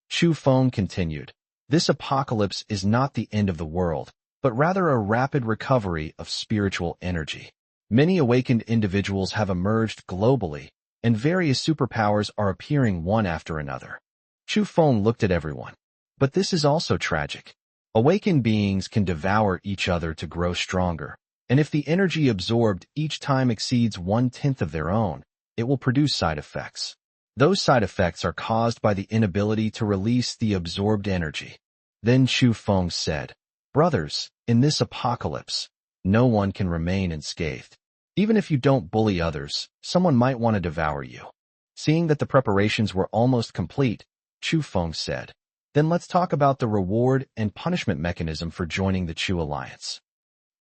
Chu Feng continued, "This apocalypse is not the end of the world, but rather a rapid recovery of spiritual energy. Many awakened individuals have emerged globally, and various superpowers are appearing one after another." Chu Feng looked at everyone. "But this is also tragic. Awakened beings can devour each other to grow stronger, and if the energy absorbed each time exceeds 1/10 of their own, it will produce side effects. Those side effects are caused by the inability to release the absorbed energy." Then Chu Feng said, "Brothers, in this apocalypse, no one can remain unscathed. Even if you don't bully others, someone might want to devour you." Seeing that the preparations were almost complete, Chu Feng said, "Then let's talk about the reward and punishment mechanism for joining the Chu Alliance.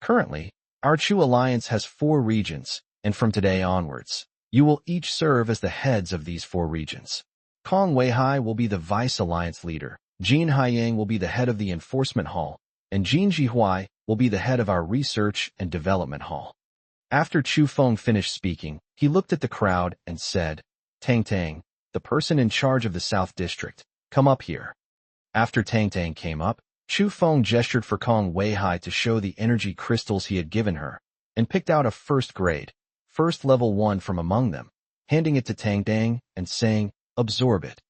Currently, our Chu Alliance has 4 regions, and from today onwards, you will each serve as the heads of these 4 regions. Kong Weihai will be the Vice Alliance leader, Jin Haiyang will be the head of the Enforcement Hall, and Jin Jihuai will be the head of our Research and Development Hall." After Chu Feng finished speaking, he looked at the crowd and said, "Tang Tang, the person in charge of the South District, come up here." After Tang Tang came up, Chu Feng gestured for Kong Weihai to show the energy crystals he had given her, and picked out a first grade, first level one from among them, handing it to Tang Tang and saying, "Absorb it."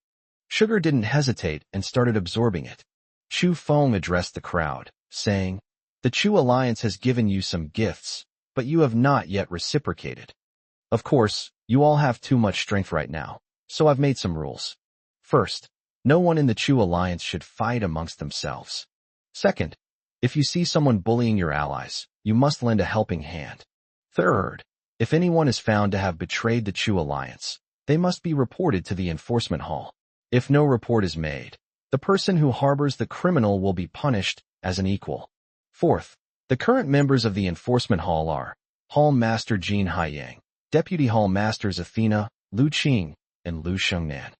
Sugar didn't hesitate and started absorbing it. Chu Feng addressed the crowd, saying, "The Chu Alliance has given you some gifts, but you have not yet reciprocated. Of course, you all have too much strength right now, so I've made some rules. First, no one in the Chu Alliance should fight amongst themselves. Second, if you see someone bullying your allies, you must lend a helping hand. Third, if anyone is found to have betrayed the Chu Alliance, they must be reported to the enforcement hall. If no report is made, the person who harbors the criminal will be punished as an equal. Fourth, the current members of the enforcement hall are Hall Master Jin Haiyang, Deputy Hall Masters Athena, Lu Qing, and Lu Shengnan.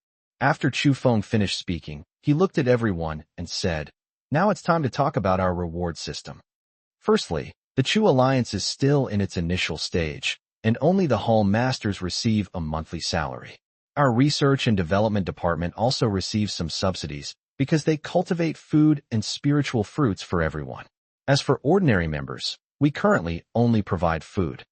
After Chu Feng finished speaking, he looked at everyone and said, "Now it's time to talk about our reward system. Firstly, the Chu Alliance is still in its initial stage, and only the Hall Masters receive a monthly salary. Our research and development department also receives some subsidies because they cultivate food and spiritual fruits for everyone. As for ordinary members, we currently only provide food.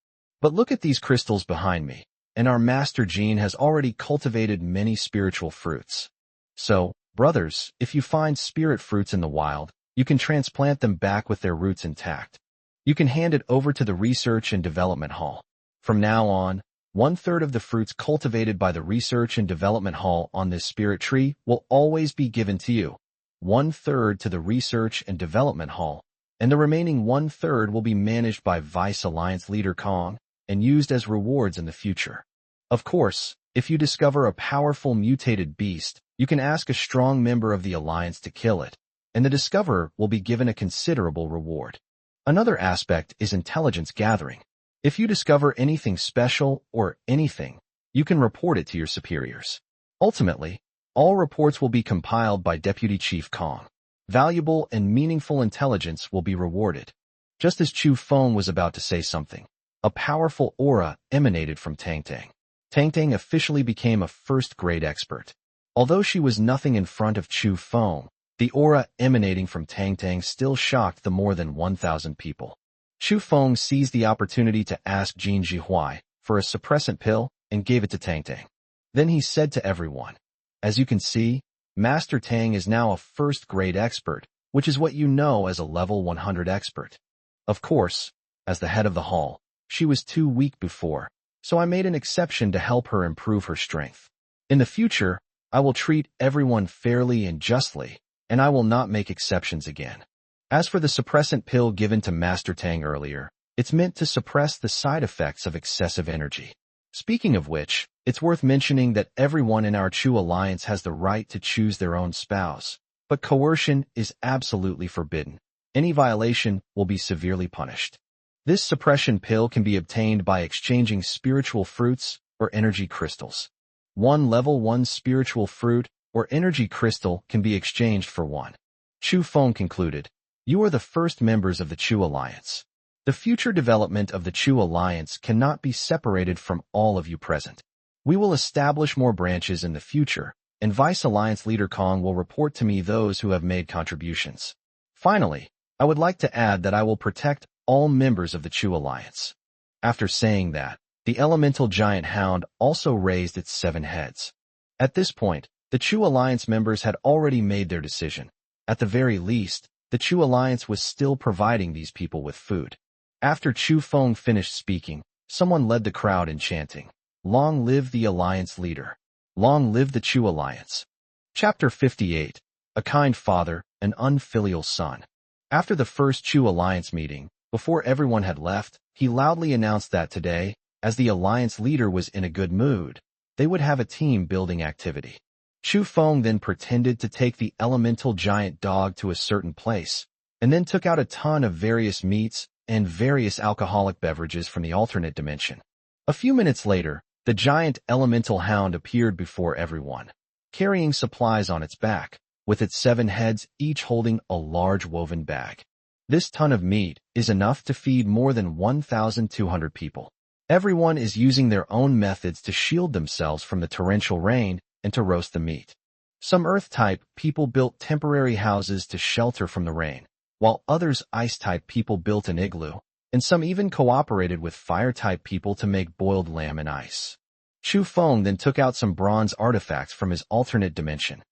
But look at these crystals behind me, and our Master Gene has already cultivated many spiritual fruits. So, brothers, if you find spirit fruits in the wild, you can transplant them back with their roots intact. You can hand it over to the Research and Development Hall. From now on, 1/3 of the fruits cultivated by the Research and Development Hall on this spirit tree will always be given to you. 1/3 to the Research and Development Hall, and the remaining 1/3 will be managed by Vice Alliance leader Kong and used as rewards in the future. Of course, if you discover a powerful mutated beast, you can ask a strong member of the Alliance to kill it, and the discoverer will be given a considerable reward. Another aspect is intelligence gathering. If you discover anything special or anything, you can report it to your superiors. Ultimately, all reports will be compiled by Deputy Chief Kong. Valuable and meaningful intelligence will be rewarded. Just as Chu Feng was about to say something, a powerful aura emanated from Tang Tang. Tang Tang officially became a first-grade expert. Although she was nothing in front of Chu Feng, the aura emanating from Tang Tang still shocked the more than 1,000 people. Chu Feng seized the opportunity to ask Jin Jihuai for a suppressant pill and gave it to Tang Tang. Then he said to everyone, "As you can see, Master Tang is now a first-grade expert, which is what you know as a level 100 expert. Of course, as the head of the hall, she was too weak before, so I made an exception to help her improve her strength. In the future, I will treat everyone fairly and justly, and I will not make exceptions again." As for the suppressant pill given to Master Tang earlier, it's meant to suppress the side effects of excessive energy. Speaking of which, it's worth mentioning that everyone in our Chu Alliance has the right to choose their own spouse, but coercion is absolutely forbidden. Any violation will be severely punished. This suppression pill can be obtained by exchanging spiritual fruits or energy crystals. One level 1 spiritual fruit or energy crystal can be exchanged for one. Chu Feng concluded, "You are the first members of the Chu Alliance. The future development of the Chu Alliance cannot be separated from all of you present. We will establish more branches in the future, and Vice Alliance leader Kong will report to me those who have made contributions. Finally, I would like to add that I will protect all members of the Chu Alliance." After saying that, the elemental giant hound also raised its 7 heads. At this point, the Chu Alliance members had already made their decision. At the very least, the Chu Alliance was still providing these people with food. After Chu Feng finished speaking, someone led the crowd in chanting, "Long live the Alliance leader! Long live the Chu Alliance!" Chapter 58. A Kind Father, an Unfilial Son. After the first Chu Alliance meeting, before everyone had left, he loudly announced that today, as the Alliance leader was in a good mood, they would have a team-building activity. Chu Feng then pretended to take the elemental giant dog to a certain place, and then took out a ton of various meats and various alcoholic beverages from the alternate dimension. A few minutes later, the giant elemental hound appeared before everyone, carrying supplies on its back, with its 7 heads each holding a large woven bag. This ton of meat is enough to feed more than 1,200 people. Everyone is using their own methods to shield themselves from the torrential rain and to roast the meat. Some Earth-type people built temporary houses to shelter from the rain, while others Ice-type people built an igloo, and some even cooperated with Fire-type people to make boiled lamb and ice. Chu Feng then took out some bronze artifacts from his alternate dimension.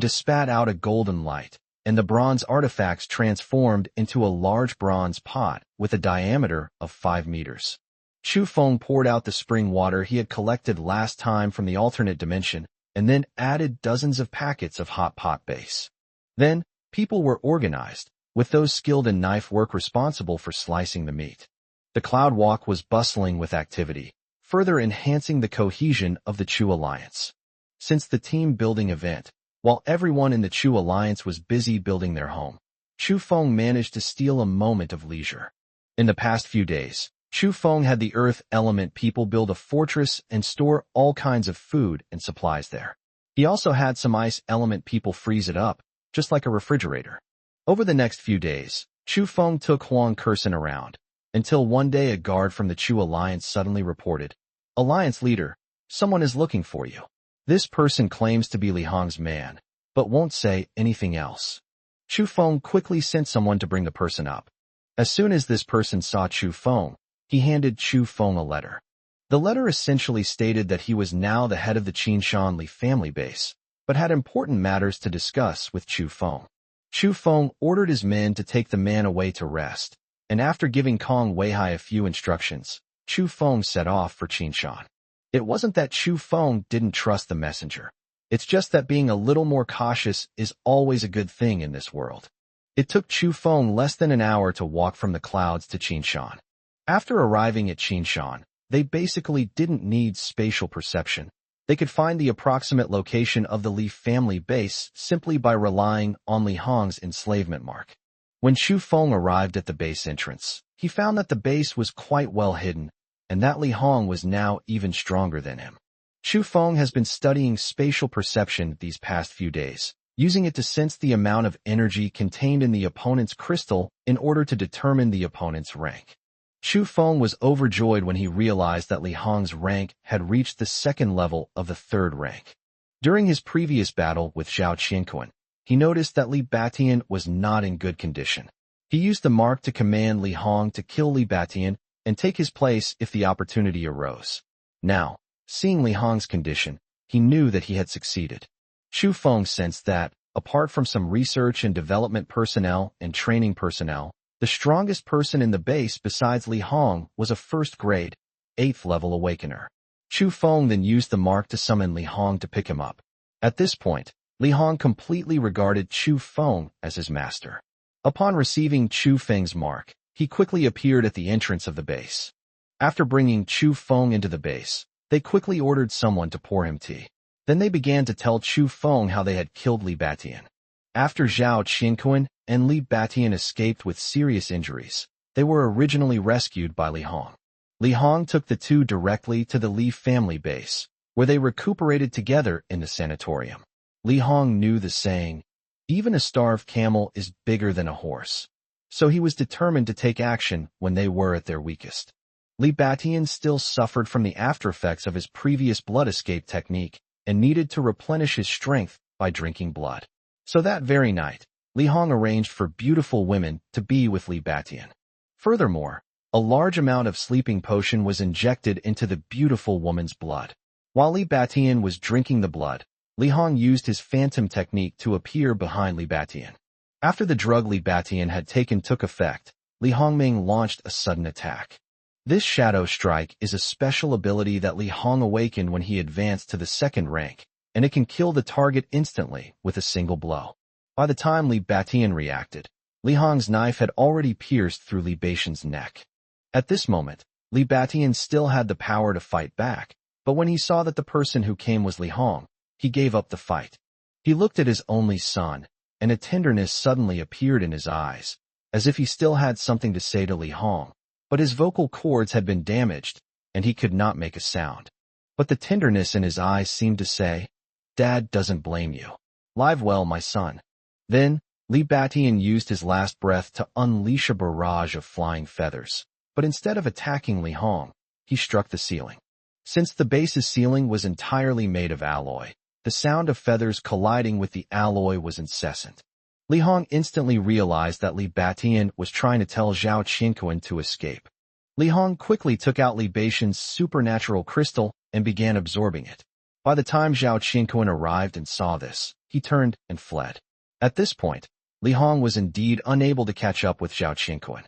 Spat out a golden light, and the bronze artifacts transformed into a large bronze pot with a diameter of 5 meters. Chu Feng poured out the spring water he had collected last time from the alternate dimension and then added dozens of packets of hot pot base. Then, people were organized, with those skilled in knife work responsible for slicing the meat. The Cloud Walk was bustling with activity, further enhancing the cohesion of the Chu Alliance. Since the team-building event, while everyone in the Chu Alliance was busy building their home, Chu Feng managed to steal a moment of leisure. In the past few days, Chu Feng had the earth element people build a fortress and store all kinds of food and supplies there. He also had some ice element people freeze it up, just like a refrigerator. Over the next few days, Chu Feng took Huang Kursen around, until one day a guard from the Chu Alliance suddenly reported, "Alliance leader, someone is looking for you." This person claims to be Li Hong's man, but won't say anything else. Chu Feng quickly sent someone to bring the person up. As soon as this person saw Chu Feng, he handed Chu Feng a letter. The letter essentially stated that he was now the head of the Qinshan Li family base, but had important matters to discuss with Chu Feng. Chu Feng ordered his men to take the man away to rest, and after giving Kong Weihai a few instructions, Chu Feng set off for Qinshan. It wasn't that Chu Feng didn't trust the messenger. It's just that being a little more cautious is always a good thing in this world. It took Chu Feng less than an hour to walk from the clouds to Qinshan. After arriving at Qinshan, they basically didn't need spatial perception. They could find the approximate location of the Li family base simply by relying on Li Hong's enslavement mark. When Chu Feng arrived at the base entrance, he found that the base was quite well hidden, and that Li Hong was now even stronger than him. Chu Feng has been studying spatial perception these past few days, using it to sense the amount of energy contained in the opponent's crystal in order to determine the opponent's rank. Chu Feng was overjoyed when he realized that Li Hong's rank had reached the second level of the third rank. During his previous battle with Zhao Qianquan, he noticed that Li Batian was not in good condition. He used the mark to command Li Hong to kill Li Batian and take his place if the opportunity arose. Now, seeing Li Hong's condition, he knew that he had succeeded. Chu Feng sensed that, apart from some research and development personnel and training personnel, the strongest person in the base besides Li Hong was a first-grade, 8th-level awakener. Chu Feng then used the mark to summon Li Hong to pick him up. At this point, Li Hong completely regarded Chu Feng as his master. Upon receiving Chu Feng's mark, he quickly appeared at the entrance of the base. After bringing Chu Feng into the base, they quickly ordered someone to pour him tea. Then they began to tell Chu Feng how they had killed Li Batian. After Zhao Qianquan and Li Batian escaped with serious injuries, they were originally rescued by Li Hong. Li Hong took the two directly to the Li family base, where they recuperated together in the sanatorium. Li Hong knew the saying, "Even a starved camel is bigger than a horse," so he was determined to take action when they were at their weakest. Li Batian still suffered from the aftereffects of his previous blood escape technique and needed to replenish his strength by drinking blood. So that very night, Li Hong arranged for beautiful women to be with Li Batian. Furthermore, a large amount of sleeping potion was injected into the beautiful woman's blood. While Li Batian was drinking the blood, Li Hong used his phantom technique to appear behind Li Batian. After the drug Li Batian had taken took effect, Li Hongming launched a sudden attack. This Shadow Strike is a special ability that Li Hong awakened when he advanced to the second rank, and it can kill the target instantly with a single blow. By the time Li Batian reacted, Li Hong's knife had already pierced through Li Batian's neck. At this moment, Li Batian still had the power to fight back, but when he saw that the person who came was Li Hong, he gave up the fight. He looked at his only son, and a tenderness suddenly appeared in his eyes, as if he still had something to say to Li Hong, but his vocal cords had been damaged, and he could not make a sound. But the tenderness in his eyes seemed to say, "Dad doesn't blame you. Live well, my son." Then, Li Batian used his last breath to unleash a barrage of flying feathers, but instead of attacking Li Hong, he struck the ceiling. Since the base's ceiling was entirely made of alloy, the sound of feathers colliding with the alloy was incessant. Li Hong instantly realized that Li Batian was trying to tell Zhao Qianquan to escape. Li Hong quickly took out Li Batian's supernatural crystal and began absorbing it. By the time Zhao Qianquan arrived and saw this, he turned and fled. At this point, Li Hong was indeed unable to catch up with Zhao Qianquan.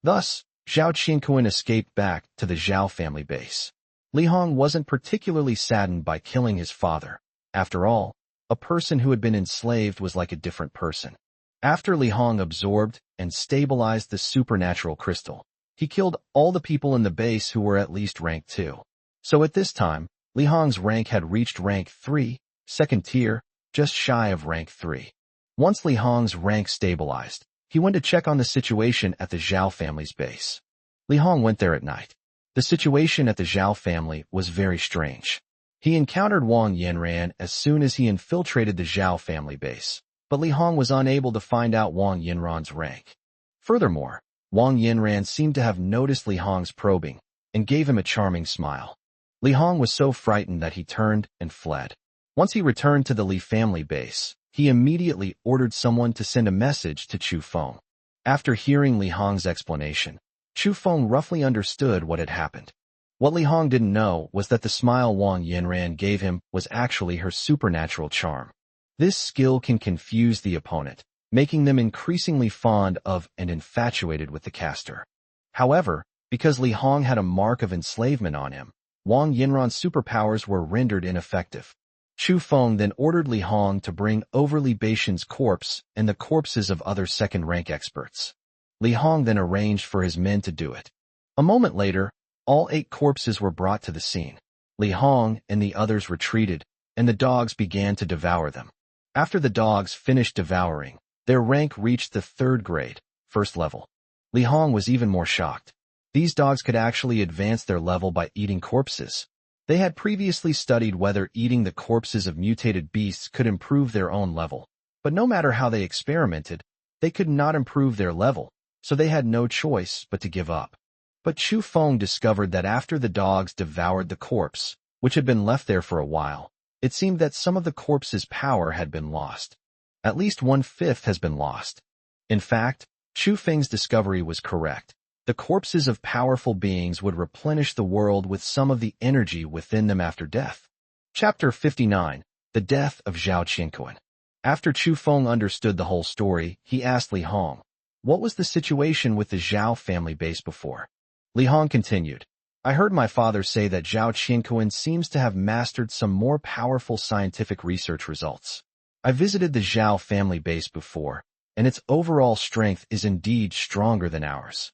Thus, Zhao Qianquan escaped back to the Zhao family base. Li Hong wasn't particularly saddened by killing his father. After all, a person who had been enslaved was like a different person. After Li Hong absorbed and stabilized the supernatural crystal, he killed all the people in the base who were at least rank 2. So at this time, Li Hong's rank had reached rank 3, second tier, just shy of rank 3. Once Li Hong's rank stabilized, he went to check on the situation at the Zhao family's base. Li Hong went there at night. The situation at the Zhao family was very strange. He encountered Wang Yanran as soon as he infiltrated the Zhao family base, but Li Hong was unable to find out Wang Yanran's rank. Furthermore, Wang Yanran seemed to have noticed Li Hong's probing and gave him a charming smile. Li Hong was so frightened that he turned and fled. Once he returned to the Li family base, he immediately ordered someone to send a message to Chu Feng. After hearing Li Hong's explanation, Chu Feng roughly understood what had happened. What Li Hong didn't know was that the smile Wang Yanran gave him was actually her supernatural charm. This skill can confuse the opponent, making them increasingly fond of and infatuated with the caster. However, because Li Hong had a mark of enslavement on him, Wang Yanran's superpowers were rendered ineffective. Chu Feng then ordered Li Hong to bring over Li Baishan's corpse and the corpses of other second-rank experts. Li Hong then arranged for his men to do it. A moment later, all 8 corpses were brought to the scene. Li Hong and the others retreated, and the dogs began to devour them. After the dogs finished devouring, their rank reached the 3rd grade, 1st level. Li Hong was even more shocked. These dogs could actually advance their level by eating corpses. They had previously studied whether eating the corpses of mutated beasts could improve their own level, but no matter how they experimented, they could not improve their level, so they had no choice but to give up. But Chu Feng discovered that after the dogs devoured the corpse, which had been left there for a while, it seemed that some of the corpse's power had been lost. At least 1/5 has been lost. In fact, Chu Feng's discovery was correct. The corpses of powerful beings would replenish the world with some of the energy within them after death. Chapter 59. The Death of Zhao Qianquan. After Chu Feng understood the whole story, he asked Li Hong, what was the situation with the Zhao family base before? Li Hong continued, I heard my father say that Zhao Qianquan seems to have mastered some more powerful scientific research results. I visited the Zhao family base before, and its overall strength is indeed stronger than ours.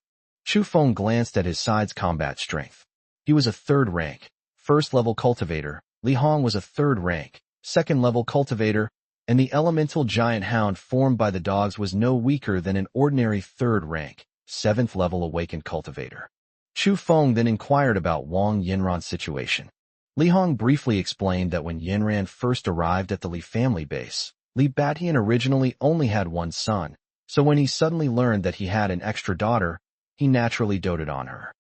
Chu Feng glanced at his side's combat strength. He was a 3rd rank, 1st level cultivator. Li Hong was a 3rd rank, 2nd level cultivator, and the elemental giant hound formed by the dogs was no weaker than an ordinary 3rd rank, 7th level awakened cultivator. Chu Feng then inquired about Wang Yanran's situation. Li Hong briefly explained that when Yanran first arrived at the Li family base, Li Batian originally only had one son, so when he suddenly learned that he had an extra daughter, he naturally doted on her.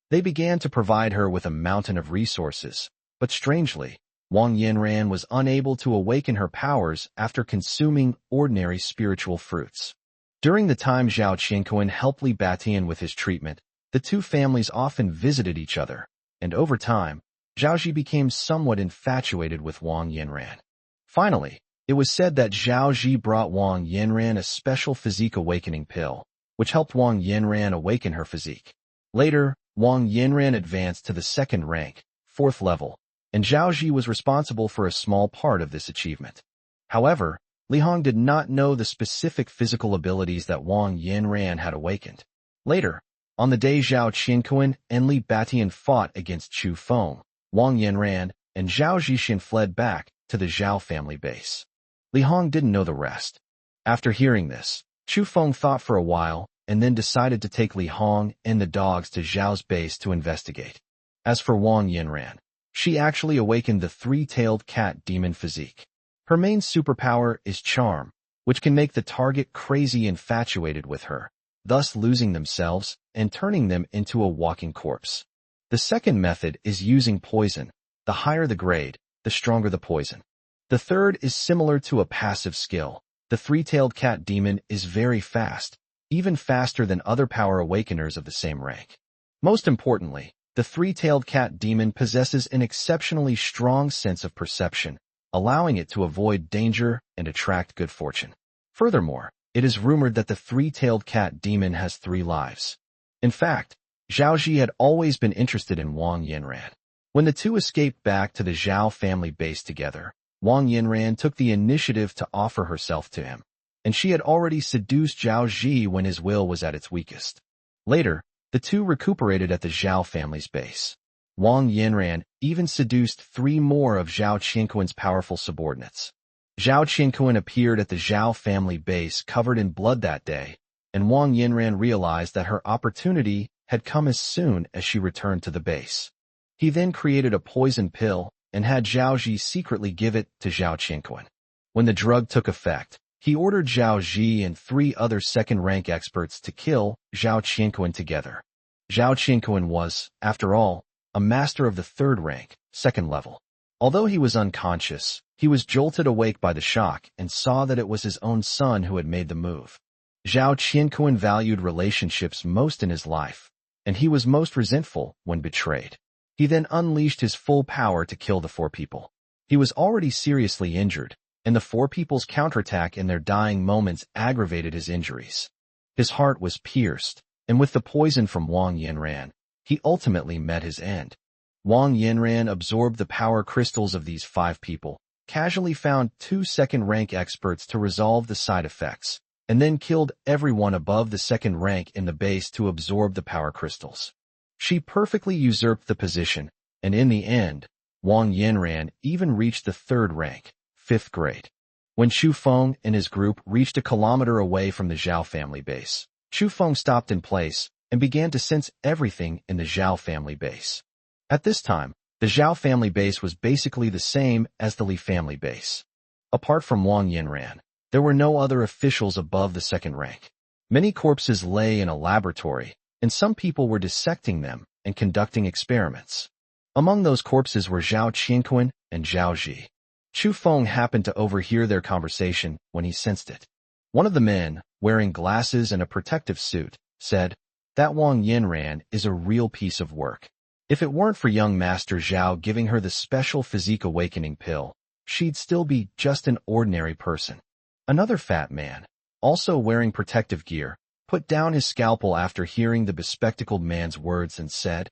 They began to provide her with a mountain of resources, but strangely, Wang Yanran was unable to awaken her powers after consuming ordinary spiritual fruits. During the time Zhao Qianquan helped Li Batian with his treatment, the two families often visited each other, and over time, Zhaoji became somewhat infatuated with Wang Yanran. Finally, it was said that Zhaoji brought Wang Yanran a special physique awakening pill, which helped Wang Yanran awaken her physique. Later, Wang Yanran advanced to the 2nd rank, 4th level, and Zhaoji was responsible for a small part of this achievement. However, Li Hong did not know the specific physical abilities that Wang Yanran had awakened. Later, on the day Zhao Qianquan and Li Batian fought against Chu Feng, Wang Yanran and Zhao Zixin fled back to the Zhao family base. Li Hong didn't know the rest. After hearing this, Chu Feng thought for a while and then decided to take Li Hong and the dogs to Zhao's base to investigate. As for Wang Yanran, she actually awakened the 3-tailed cat demon physique. Her main superpower is charm, which can make the target crazy infatuated with her, thus losing themselves and turning them into a walking corpse. The second method is using poison. The higher the grade, the stronger the poison. The third is similar to a passive skill. The 3-tailed cat demon is very fast, even faster than other power awakeners of the same rank. Most importantly, the 3-tailed cat demon possesses an exceptionally strong sense of perception, allowing it to avoid danger and attract good fortune. Furthermore, it is rumored that the 3-tailed cat demon has 3 lives. In fact, Zhao Ji had always been interested in Wang Yinran. When the two escaped back to the Zhao family base together, Wang Yinran took the initiative to offer herself to him, and she had already seduced Zhao Ji when his will was at its weakest. Later, the two recuperated at the Zhao family's base. Wang Yinran even seduced 3 more of Zhao Qianquan's powerful subordinates. Zhao Qianquan appeared at the Zhao family base covered in blood that day, and Wang Yinran realized that her opportunity had come as soon as she returned to the base. He then created a poison pill and had Zhao Ji secretly give it to Zhao Qianquan. When the drug took effect, he ordered Zhao Ji and 3 other second-rank experts to kill Zhao Qianquan together. Zhao Qianquan was, after all, a master of the 3rd rank, 2nd level. Although he was unconscious, he was jolted awake by the shock and saw that it was his own son who had made the move. Zhao Qianquan valued relationships most in his life, and he was most resentful when betrayed. He then unleashed his full power to kill the 4 people. He was already seriously injured, and the 4 people's counterattack in their dying moments aggravated his injuries. His heart was pierced, and with the poison from Wang Yinran, he ultimately met his end. Wang Yinran absorbed the power crystals of these 5 people, casually found 2 second-rank experts to resolve the side effects, and then killed everyone above the 2nd rank in the base to absorb the power crystals. She perfectly usurped the position, and in the end, Wang Yinran even reached the 3rd rank, 5th grade. When Chu Feng and his group reached a kilometer away from the Zhao family base, Chu Feng stopped in place and began to sense everything in the Zhao family base. At this time, the Zhao family base was basically the same as the Li family base. Apart from Wang Yinran, there were no other officials above the 2nd rank. Many corpses lay in a laboratory, and some people were dissecting them and conducting experiments. Among those corpses were Zhao Qianquan and Zhao Ji. Chu Feng happened to overhear their conversation when he sensed it. One of the men, wearing glasses and a protective suit, said, "That Wang Yinran is a real piece of work. If it weren't for young Master Zhao giving her the special physique awakening pill, she'd still be just an ordinary person." Another fat man, also wearing protective gear, put down his scalpel after hearing the bespectacled man's words and said,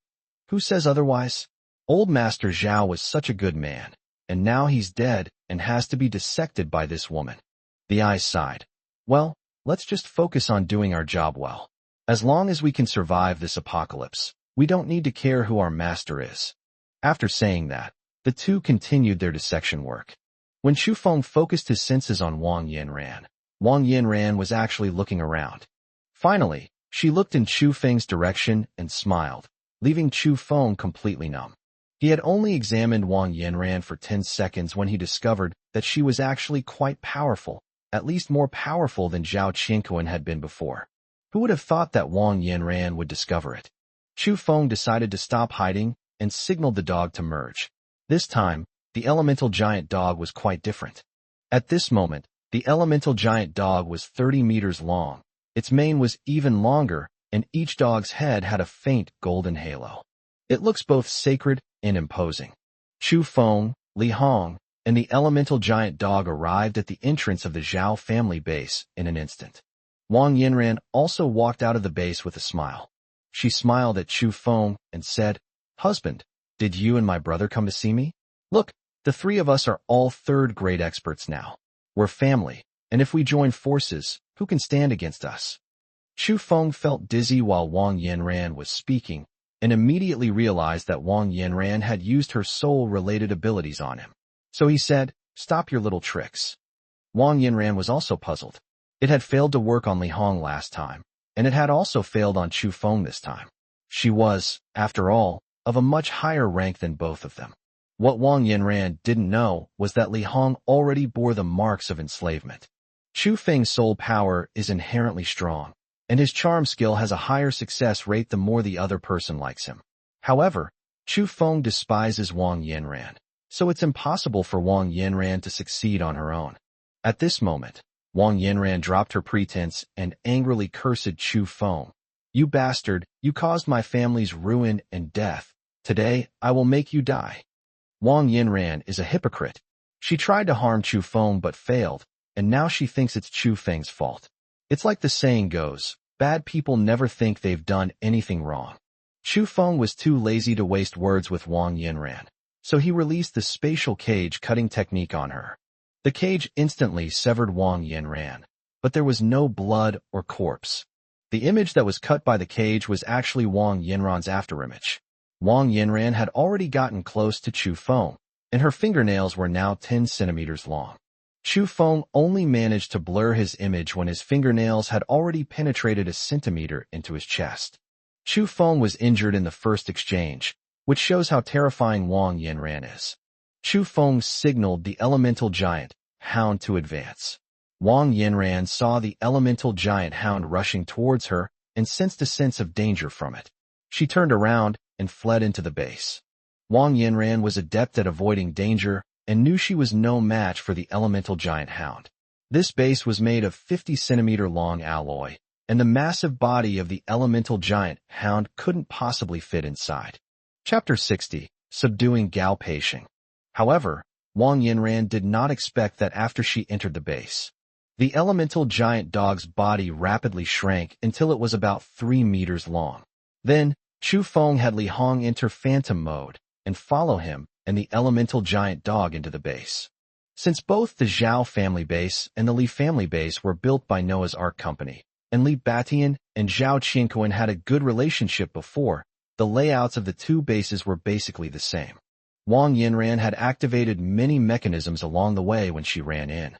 "Who says otherwise? Old Master Zhao was such a good man, and now he's dead and has to be dissected by this woman." The eyes sighed. "Well, let's just focus on doing our job well. As long as we can survive this apocalypse, we don't need to care who our master is." After saying that, the two continued their dissection work. When Chu Feng focused his senses on Wang Yinran was actually looking around. Finally, she looked in Chu Feng's direction and smiled, leaving Chu Feng completely numb. He had only examined Wang Yinran for 10 seconds when he discovered that she was actually quite powerful, at least more powerful than Zhao Qianquan had been before. Who would have thought that Wang Yinran would discover it? Chu Feng decided to stop hiding and signaled the dog to merge. This time, the elemental giant dog was quite different. At this moment, the elemental giant dog was 30 meters long. Its mane was even longer, and each dog's head had a faint golden halo. It looks both sacred and imposing. Chu Feng, Li Hong, and the elemental giant dog arrived at the entrance of the Zhao family base in an instant. Wang Yinran also walked out of the base with a smile. She smiled at Chu Feng and said, "Husband, did you and my brother come to see me? Look, the 3 of us are all 3rd-grade experts now. We're family, and if we join forces, who can stand against us?" Chu Feng felt dizzy while Wang Yinran was speaking, and immediately realized that Wang Yinran had used her soul-related abilities on him. So he said, "Stop your little tricks." Wang Yinran was also puzzled. It had failed to work on Li Hong last time, and it had also failed on Chu Feng this time. She was, after all, of a much higher rank than both of them. What Wang Yinran didn't know was that Li Hong already bore the marks of enslavement. Chu Feng's soul power is inherently strong, and his charm skill has a higher success rate the more the other person likes him. However, Chu Feng despises Wang Yinran, so it's impossible for Wang Yinran to succeed on her own. At this moment, Wang Yinran dropped her pretense and angrily cursed Chu Feng. "You bastard, you caused my family's ruin and death. Today, I will make you die." Wang Yinran is a hypocrite. She tried to harm Chu Feng but failed, and now she thinks it's Chu Feng's fault. It's like the saying goes, bad people never think they've done anything wrong. Chu Feng was too lazy to waste words with Wang Yinran, so he released the spatial cage cutting technique on her. The cage instantly severed Wang Yinran, but there was no blood or corpse. The image that was cut by the cage was actually Wang Yinran's afterimage. Wang Yinran had already gotten close to Chu Feng, and her fingernails were now 10 centimeters long. Chu Feng only managed to blur his image when his fingernails had already penetrated a centimeter into his chest. Chu Feng was injured in the first exchange, which shows how terrifying Wang Yinran is. Chu Feng signaled the elemental giant hound to advance. Wang Yinran saw the elemental giant hound rushing towards her and sensed a sense of danger from it. She turned around and fled into the base. Wang Yinran was adept at avoiding danger and knew she was no match for the elemental giant hound. This base was made of 50-centimeter-long alloy, and the massive body of the elemental giant hound couldn't possibly fit inside. Chapter 60, Subduing Gao Peisheng. However, Wang Yinran did not expect that after she entered the base. The elemental giant dog's body rapidly shrank until it was about 3 meters long. Then, Chu Feng had Li Hong enter phantom mode and follow him and the elemental giant dog into the base. Since both the Zhao family base and the Li family base were built by Noah's Ark Company, and Li Batian and Zhao Qianquan had a good relationship before, the layouts of the two bases were basically the same. Wang Yinran had activated many mechanisms along the way when she ran in.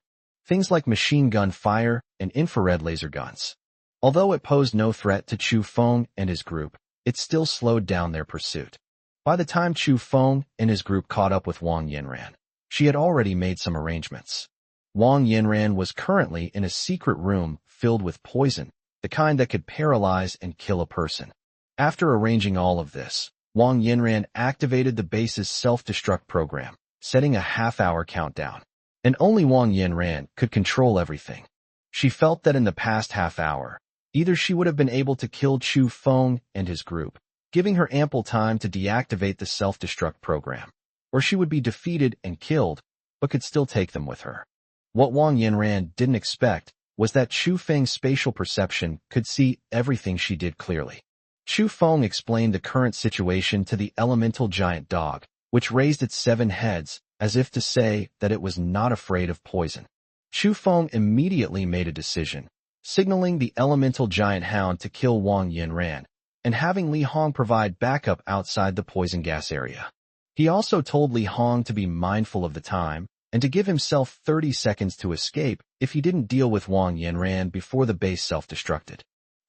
Things like machine gun fire and infrared laser guns. Although it posed no threat to Chu Feng and his group, it still slowed down their pursuit. By the time Chu Feng and his group caught up with Wang Yinran, she had already made some arrangements. Wang Yinran was currently in a secret room filled with poison, the kind that could paralyze and kill a person. After arranging all of this, Wang Yinran activated the base's self-destruct program, setting a half-hour countdown. And only Wang Yinran could control everything. She felt that in the past half hour, either she would have been able to kill Chu Feng and his group, giving her ample time to deactivate the self-destruct program, or she would be defeated and killed, but could still take them with her. What Wang Yinran didn't expect was that Chu Feng's spatial perception could see everything she did clearly. Chu Feng explained the current situation to the elemental giant dog, which raised its 7 heads, as if to say that it was not afraid of poison. Chu Feng immediately made a decision, signaling the elemental giant hound to kill Wang Yinran, and having Li Hong provide backup outside the poison gas area. He also told Li Hong to be mindful of the time, and to give himself 30 seconds to escape if he didn't deal with Wang Yinran before the base self-destructed.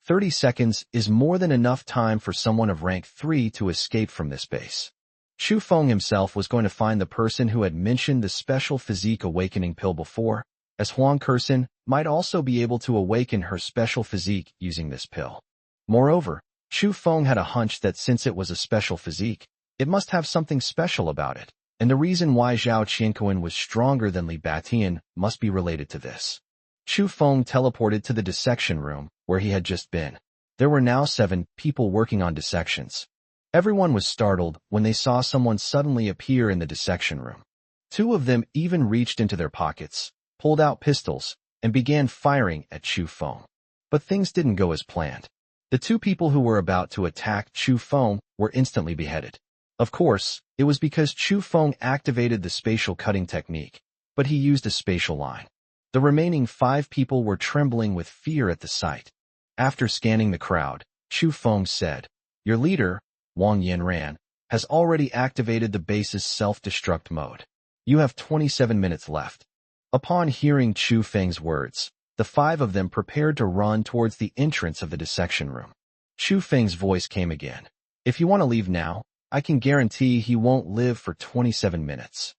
30 seconds is more than enough time for someone of rank 3 to escape from this base. Chu Feng himself was going to find the person who had mentioned the special physique awakening pill before, as Huang Kersen might also be able to awaken her special physique using this pill. Moreover, Chu Feng had a hunch that since it was a special physique, it must have something special about it, and the reason why Zhao Qianquan was stronger than Li Batian must be related to this. Chu Feng teleported to the dissection room, where he had just been. There were now 7 people working on dissections. Everyone was startled when they saw someone suddenly appear in the dissection room. 2 of them even reached into their pockets, pulled out pistols, and began firing at Chu Feng. But things didn't go as planned. The 2 people who were about to attack Chu Feng were instantly beheaded. Of course, it was because Chu Feng activated the spatial cutting technique, but he used a spatial line. The remaining 5 people were trembling with fear at the sight. After scanning the crowd, Chu Feng said, "Your leader, Wang Yinran, has already activated the base's self-destruct mode. You have 27 minutes left." Upon hearing Chu Feng's words, the 5 of them prepared to run towards the entrance of the dissection room. Chu Feng's voice came again. "If you want to leave now, I can guarantee he won't live for 27 minutes.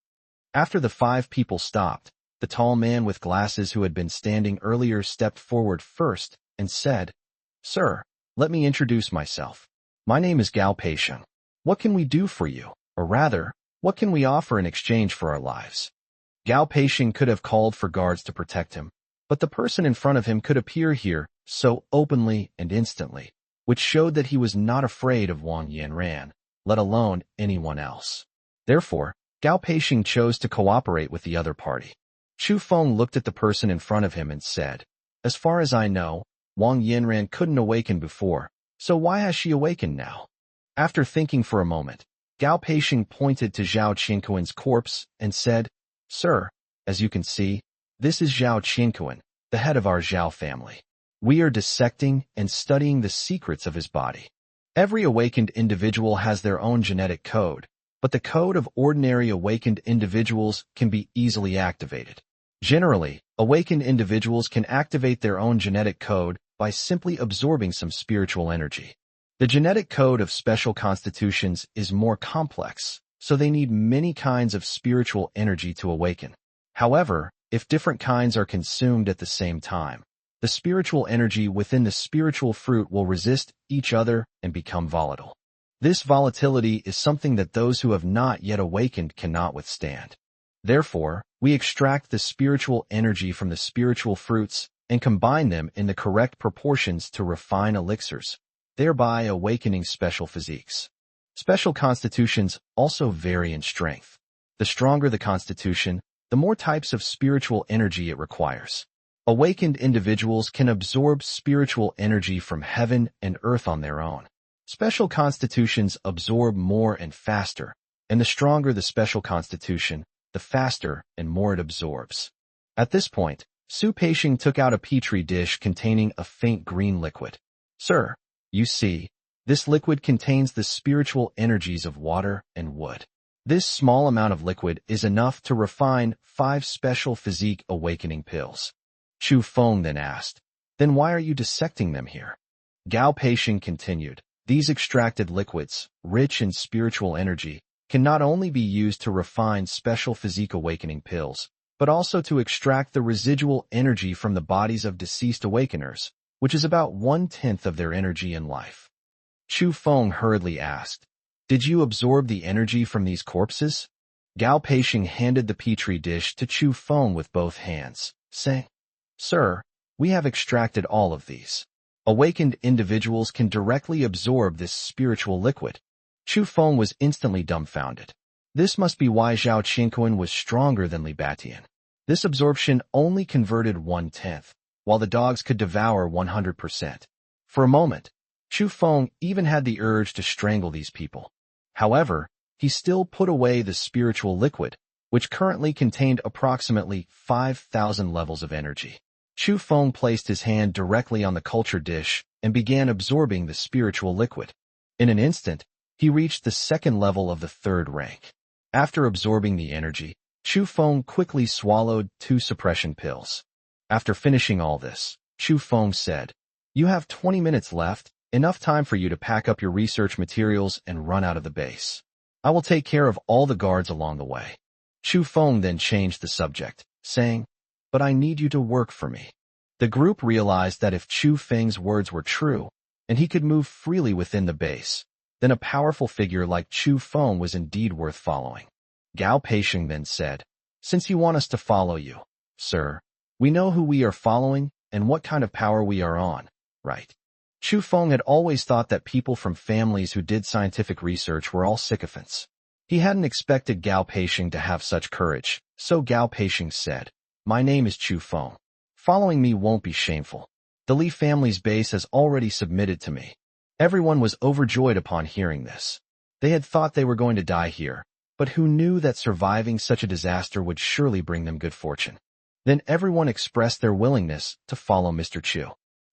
After the 5 people stopped, the tall man with glasses who had been standing earlier stepped forward first and said, "Sir, let me introduce myself. My name is Gao Peisheng. What can we do for you? Or rather, what can we offer in exchange for our lives?" Gao Peisheng could have called for guards to protect him, but the person in front of him could appear here so openly and instantly, which showed that he was not afraid of Wang Yinran, let alone anyone else. Therefore, Gao Peisheng chose to cooperate with the other party. Chu Feng looked at the person in front of him and said, "As far as I know, Wang Yinran couldn't awaken before, so why has she awakened now?" After thinking for a moment, Gao Peixing pointed to Zhao Qinkuan's corpse and said, "Sir, as you can see, this is Zhao Qinkuan, the head of our Zhao family. We are dissecting and studying the secrets of his body. Every awakened individual has their own genetic code, but the code of ordinary awakened individuals can be easily activated. Generally, awakened individuals can activate their own genetic code by simply absorbing some spiritual energy. The genetic code of special constitutions is more complex, so they need many kinds of spiritual energy to awaken. However, if different kinds are consumed at the same time, the spiritual energy within the spiritual fruit will resist each other and become volatile. This volatility is something that those who have not yet awakened cannot withstand. Therefore, we extract the spiritual energy from the spiritual fruits and combine them in the correct proportions to refine elixirs, thereby awakening special physiques. Special constitutions also vary in strength. The stronger the constitution, the more types of spiritual energy it requires. Awakened individuals can absorb spiritual energy from heaven and earth on their own. Special constitutions absorb more and faster, and the stronger the special constitution, the faster and more it absorbs. At this point, Su Peixing took out a petri dish containing a faint green liquid. "Sir, you see, this liquid contains the spiritual energies of water and wood. This small amount of liquid is enough to refine 5 special physique awakening pills." Chu Feng then asked, "Then why are you dissecting them here?" Gao Peixing continued, "These extracted liquids, rich in spiritual energy, can not only be used to refine special physique awakening pills, but also to extract the residual energy from the bodies of deceased awakeners, which is about 1/10 of their energy in life." Chu Feng hurriedly asked, "Did you absorb the energy from these corpses?" Gao Peixing handed the petri dish to Chu Feng with both hands, saying, "Sir, we have extracted all of these. Awakened individuals can directly absorb this spiritual liquid." Chu Feng was instantly dumbfounded. This must be why Zhao Qinkuan was stronger than Li Batian. This absorption only converted 1/10, while the dogs could devour 100%. For a moment, Chu Feng even had the urge to strangle these people. However, he still put away the spiritual liquid, which currently contained approximately 5,000 levels of energy. Chu Feng placed his hand directly on the culture dish and began absorbing the spiritual liquid. In an instant, he reached the second level of the 3rd rank. After absorbing the energy, Chu Feng quickly swallowed 2 suppression pills. After finishing all this, Chu Feng said, "You have 20 minutes left, enough time for you to pack up your research materials and run out of the base. I will take care of all the guards along the way." Chu Feng then changed the subject, saying, "But I need you to work for me." The group realized that if Chu Feng's words were true, and he could move freely within the base, then a powerful figure like Chu Feng was indeed worth following. Gao Peixing then said, "Since you want us to follow you, sir, we know who we are following and what kind of power we are on, right?" Chu Feng had always thought that people from families who did scientific research were all sycophants. He hadn't expected Gao Peixing to have such courage, so Gao Peixing said, "My name is Chu Feng. Following me won't be shameful. The Li family's base has already submitted to me." Everyone was overjoyed upon hearing this. They had thought they were going to die here, but who knew that surviving such a disaster would surely bring them good fortune. Then everyone expressed their willingness to follow Mr. Chu.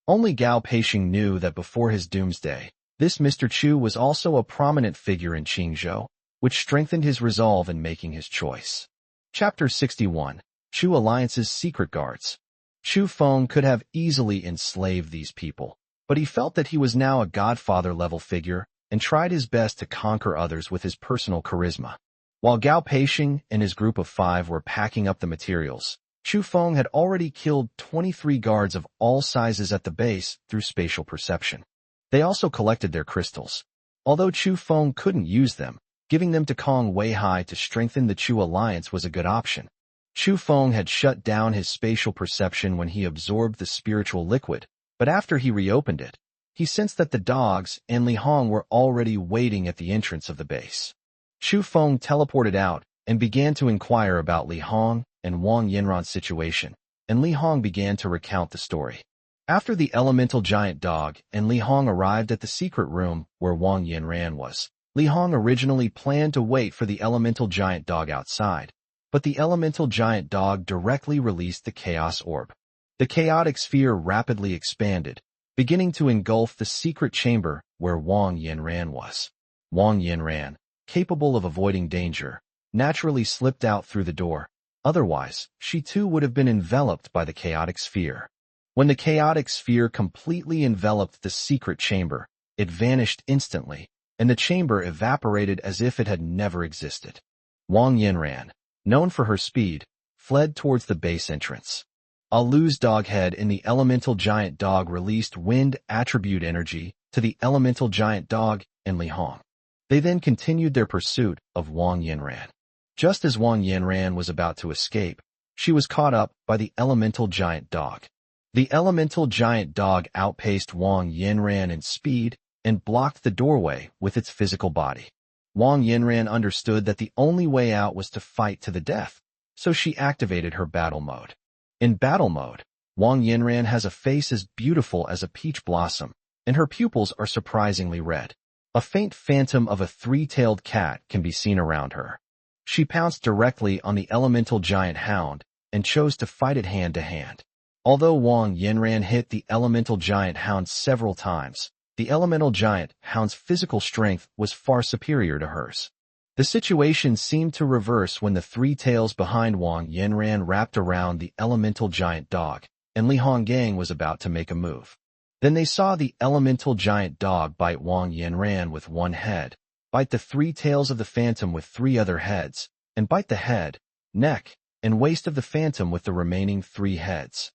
Only Gao Peixing knew that before his doomsday, this Mr. Chu was also a prominent figure in Qingzhou, which strengthened his resolve in making his choice. Chapter 61. Chu Alliance's Secret Guards. Chu Feng could have easily enslaved these people, but he felt that he was now a godfather-level figure and tried his best to conquer others with his personal charisma. While Gao Peixing and his group of 5 were packing up the materials, Chu Feng had already killed 23 guards of all sizes at the base through spatial perception. They also collected their crystals. Although Chu Feng couldn't use them, giving them to Kong Weihai to strengthen the Chu Alliance was a good option. Chu Feng had shut down his spatial perception when he absorbed the spiritual liquid, but after he reopened it, he sensed that the dogs and Li Hong were already waiting at the entrance of the base. Chu Feng teleported out and began to inquire about Li Hong and Wang Yinran's situation, and Li Hong began to recount the story. After the elemental giant dog and Li Hong arrived at the secret room where Wang Yinran was, Li Hong originally planned to wait for the elemental giant dog outside, but the elemental giant dog directly released the chaos orb. The chaotic sphere rapidly expanded, beginning to engulf the secret chamber where Wang Yinran was. Wang Yinran, capable of avoiding danger, naturally slipped out through the door. Otherwise, she too would have been enveloped by the chaotic sphere. When the chaotic sphere completely enveloped the secret chamber, it vanished instantly, and the chamber evaporated as if it had never existed. Wang Yinran, known for her speed, fled towards the base entrance. Alu's dog head in the elemental giant dog released wind attribute energy to the elemental giant dog and Li Hong. They then continued their pursuit of Wang Yinran. Just as Wang Yinran was about to escape, she was caught up by the elemental giant dog. The elemental giant dog outpaced Wang Yinran in speed and blocked the doorway with its physical body. Wang Yinran understood that the only way out was to fight to the death, so she activated her battle mode. In battle mode, Wang Yinran has a face as beautiful as a peach blossom, and her pupils are surprisingly red. A faint phantom of a three-tailed cat can be seen around her. She pounced directly on the elemental giant hound and chose to fight it hand-to-hand. Although Wang Yinran hit the elemental giant hound several times, the elemental giant hound's physical strength was far superior to hers. The situation seemed to reverse when the three tails behind Wang Yinran wrapped around the elemental giant dog, and Li Honggang was about to make a move. Then they saw the elemental giant dog bite Wang Yinran with one head, bite the three tails of the phantom with three other heads, and bite the head, neck, and waist of the phantom with the remaining three heads.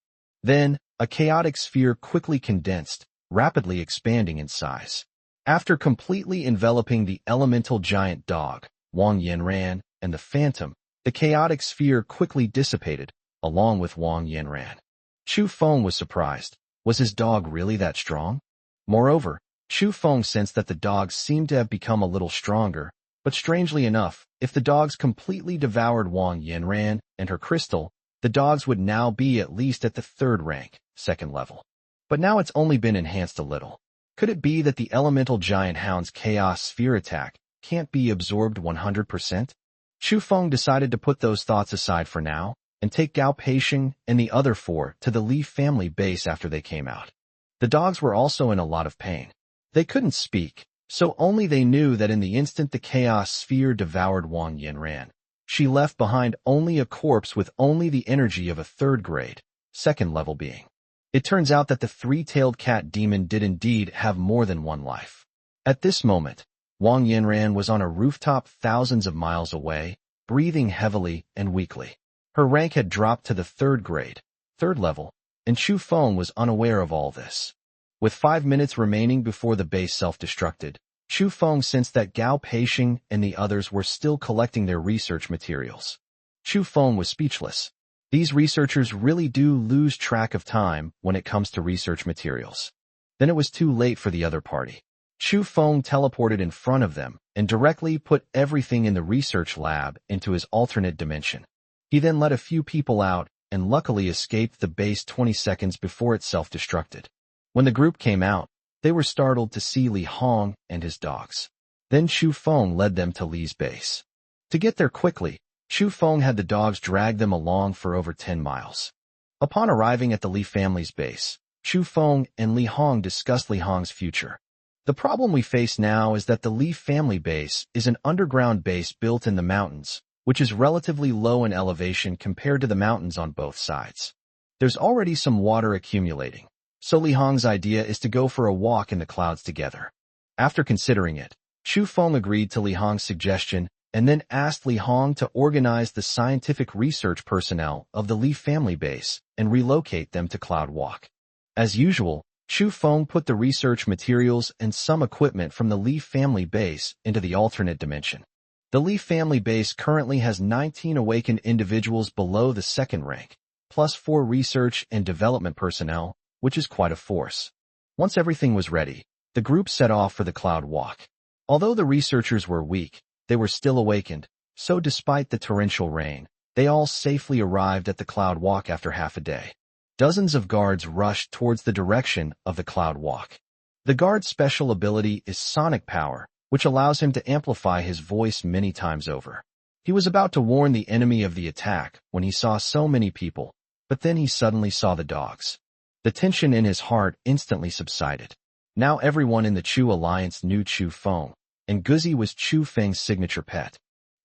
Then, a chaotic sphere quickly condensed, rapidly expanding in size. After completely enveloping the elemental giant dog, Wang Yinran, and the phantom, the chaotic sphere quickly dissipated, along with Wang Yinran. Chu Feng was surprised. Was his dog really that strong? Moreover, Chu Feng sensed that the dogs seemed to have become a little stronger, but strangely enough, if the dogs completely devoured Wang Yinran and her crystal, the dogs would now be at least at the third rank, second level. But now it's only been enhanced a little. Could it be that the elemental giant hound's chaos sphere attack can't be absorbed 100%? Chu Feng decided to put those thoughts aside for now, and take Gao Peisheng and the other four to the Li family base after they came out. The dogs were also in a lot of pain. They couldn't speak, so only they knew that in the instant the chaos sphere devoured Wang Yinran, she left behind only a corpse with only the energy of a third grade, second level being. It turns out that the three-tailed cat demon did indeed have more than one life. At this moment, Wang Yinran was on a rooftop thousands of miles away, breathing heavily and weakly. Her rank had dropped to the third grade, third level, and Chu Feng was unaware of all this. With 5 minutes remaining before the base self-destructed, Chu Feng sensed that Gao Peisheng and the others were still collecting their research materials. Chu Feng was speechless. These researchers really do lose track of time when it comes to research materials. Then it was too late for the other party. Chu Feng teleported in front of them and directly put everything in the research lab into his alternate dimension. He then let a few people out and luckily escaped the base 20 seconds before it self-destructed. When the group came out, they were startled to see Li Hong and his dogs. Then Chu Feng led them to Li's base. To get there quickly, Chu Feng had the dogs drag them along for over 10 miles. Upon arriving at the Li family's base, Chu Feng and Li Hong discussed Li Hong's future. The problem we face now is that the Li family base is an underground base built in the mountains, which is relatively low in elevation compared to the mountains on both sides. There's already some water accumulating, so Li Hong's idea is to go for a walk in the clouds together. After considering it, Chu Feng agreed to Li Hong's suggestion and then asked Li Hong to organize the scientific research personnel of the Li family base and relocate them to Cloud Walk. As usual, Chu Feng put the research materials and some equipment from the Li family base into the alternate dimension. The Li family base currently has 19 awakened individuals below the second rank, plus 4 research and development personnel, which is quite a force. Once everything was ready, the group set off for the Cloud Walk. Although the researchers were weak, they were still awakened, so despite the torrential rain, they all safely arrived at the Cloud Walk after half a day. Dozens of guards rushed towards the direction of the cloud walk. The guard's special ability is sonic power, which allows him to amplify his voice many times over. He was about to warn the enemy of the attack when he saw so many people, but then he suddenly saw the dogs. The tension in his heart instantly subsided. Now everyone in the Chu Alliance knew Chu Feng, and Guzzi was Chu Feng's signature pet.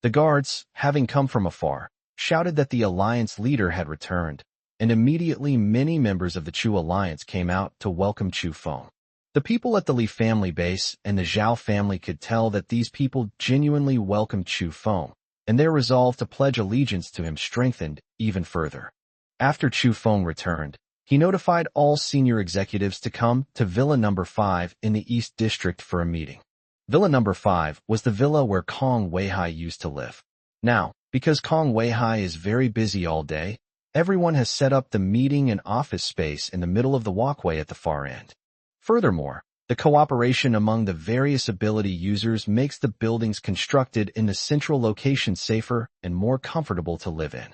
The guards, having come from afar, shouted that the Alliance leader had returned, and immediately many members of the Chu Alliance came out to welcome Chu Feng. The people at the Li family base and the Zhao family could tell that these people genuinely welcomed Chu Feng, and their resolve to pledge allegiance to him strengthened even further. After Chu Feng returned, he notified all senior executives to come to Villa No. 5 in the East District for a meeting. Villa No. 5 was the villa where Kong Weihai used to live. Now, because Kong Weihai is very busy all day, everyone has set up the meeting and office space in the middle of the walkway at the far end. Furthermore, the cooperation among the various ability users makes the buildings constructed in the central location safer and more comfortable to live in.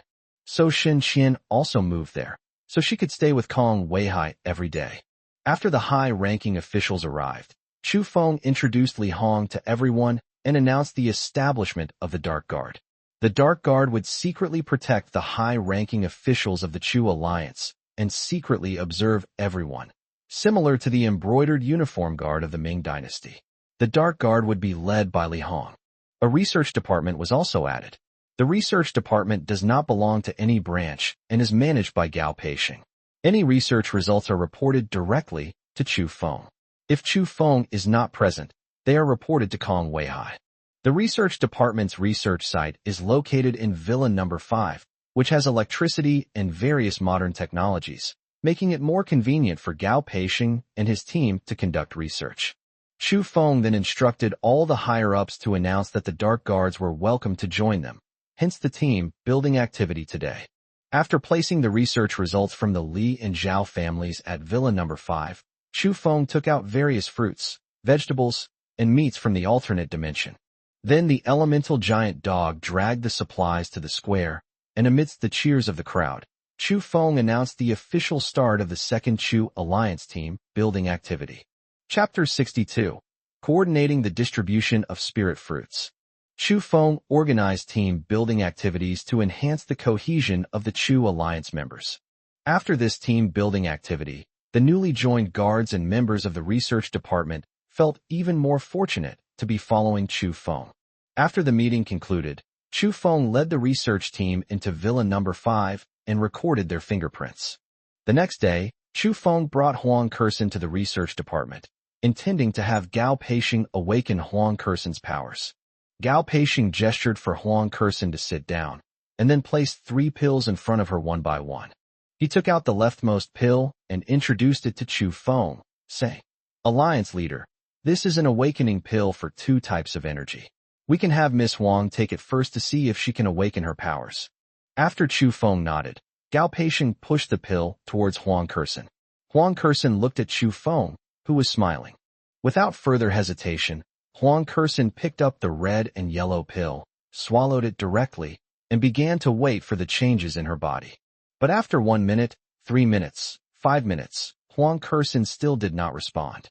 So Shen Qian also moved there, so she could stay with Kong Weihai every day. After the high-ranking officials arrived, Chu Feng introduced Li Hong to everyone and announced the establishment of the Dark Guard. The Dark Guard would secretly protect the high-ranking officials of the Chu Alliance and secretly observe everyone, similar to the embroidered uniform guard of the Ming Dynasty. The Dark Guard would be led by Li Hong. A research department was also added. The research department does not belong to any branch and is managed by Gao Peixing. Any research results are reported directly to Chu Feng. If Chu Feng is not present, they are reported to Kong Weihai. The research department's research site is located in Villa No. 5, which has electricity and various modern technologies, making it more convenient for Gao Peixing and his team to conduct research. Chu Feng then instructed all the higher-ups to announce that the Dark Guards were welcome to join them, hence the team building activity today. After placing the research results from the Li and Zhao families at Villa No. 5, Chu Feng took out various fruits, vegetables, and meats from the alternate dimension. Then the elemental giant dog dragged the supplies to the square, and amidst the cheers of the crowd, Chu Feng announced the official start of the second Chu Alliance team building activity. Chapter 62. Coordinating the distribution of spirit fruits. Chu Feng organized team building activities to enhance the cohesion of the Chu Alliance members. After this team building activity, the newly joined guards and members of the research department felt even more fortunate to be following Chu Feng. After the meeting concluded, Chu Feng led the research team into Villa No. 5 and recorded their fingerprints. The next day, Chu Feng brought Huang Kersen to the research department, intending to have Gao Peixing awaken Huang Kersen's powers. Gao Peixing gestured for Huang Kersen to sit down, and then placed 3 pills in front of her one by one. He took out the leftmost pill and introduced it to Chu Feng, saying, "Alliance leader, this is an awakening pill for 2 types of energy. We can have Miss Huang take it first to see if she can awaken her powers." After Chu Feng nodded, Gao Peixing pushed the pill towards Huang Kersen. Huang Kersen looked at Chu Feng, who was smiling. Without further hesitation, Huang Kersen picked up the red and yellow pill, swallowed it directly, and began to wait for the changes in her body. But after 1 minute, 3 minutes, 5 minutes, Huang Kersen still did not respond.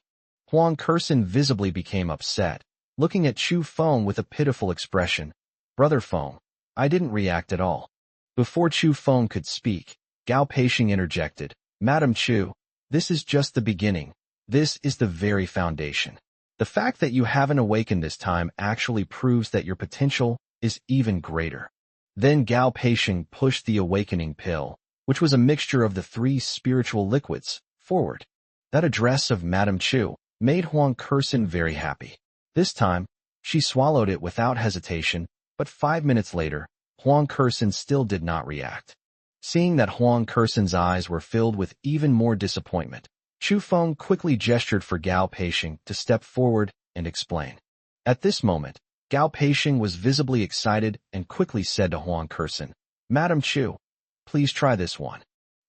Huang Kersen visibly became upset, looking at Chu Feng with a pitiful expression. "Brother Feng, I didn't react at all." Before Chu Feng could speak, Gao Peixing interjected, "Madam Chu, this is just the beginning. This is the very foundation. The fact that you haven't awakened this time actually proves that your potential is even greater." Then Gao Peixing pushed the awakening pill, which was a mixture of the 3 spiritual liquids, forward. That address of Madam Chu made Huang Kersen very happy. This time, she swallowed it without hesitation, but 5 minutes later, Huang Kersen still did not react. Seeing that Huang Kersen's eyes were filled with even more disappointment, Chu Feng quickly gestured for Gao Peixing to step forward and explain. At this moment, Gao Peixing was visibly excited and quickly said to Huang Kersen, "Madam Chu, please try this one."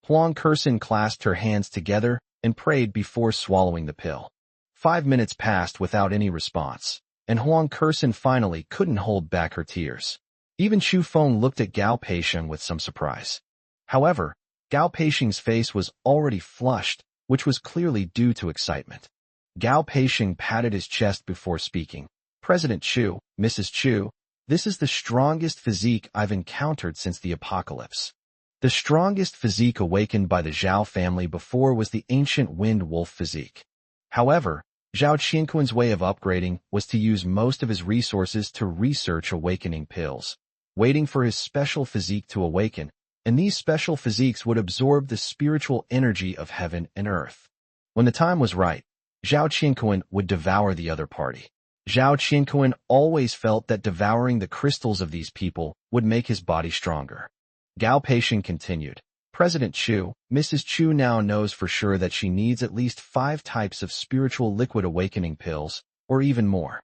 Huang Kersen clasped her hands together and prayed before swallowing the pill. 5 minutes passed without any response, and Huang Kersen finally couldn't hold back her tears. Even Chu Feng looked at Gao Peixing with some surprise. However, Gao Peixing's face was already flushed, which was clearly due to excitement. Gao Peixing patted his chest before speaking. President Chu, Mrs. Chu, this is the strongest physique I've encountered since the apocalypse. The strongest physique awakened by the Zhao family before was the ancient wind wolf physique. However, Zhao Qianquan's way of upgrading was to use most of his resources to research awakening pills, waiting for his special physique to awaken, and these special physiques would absorb the spiritual energy of heaven and earth. When the time was right, Zhao Qianquan would devour the other party. Zhao Qianquan always felt that devouring the crystals of these people would make his body stronger. Gao Peixing continued. President Chu, Mrs. Chu now knows for sure that she needs at least 5 types of spiritual liquid awakening pills, or even more.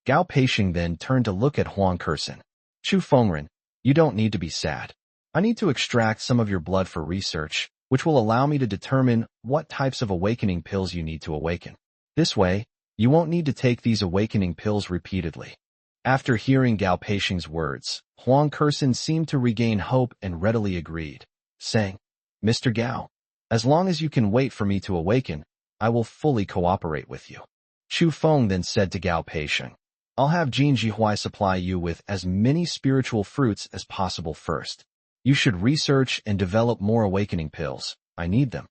Gao Peixing then turned to look at Huang Kersen. Chu Fengren, you don't need to be sad. I need to extract some of your blood for research, which will allow me to determine what types of awakening pills you need to awaken. This way, you won't need to take these awakening pills repeatedly. After hearing Gao Peixing's words, Huang Kersen seemed to regain hope and readily agreed, saying, Mr. Gao, as long as you can wait for me to awaken, I will fully cooperate with you. Chu Feng then said to Gao Peixing, I'll have Jin Jihuai supply you with as many spiritual fruits as possible first. You should research and develop more awakening pills. I need them.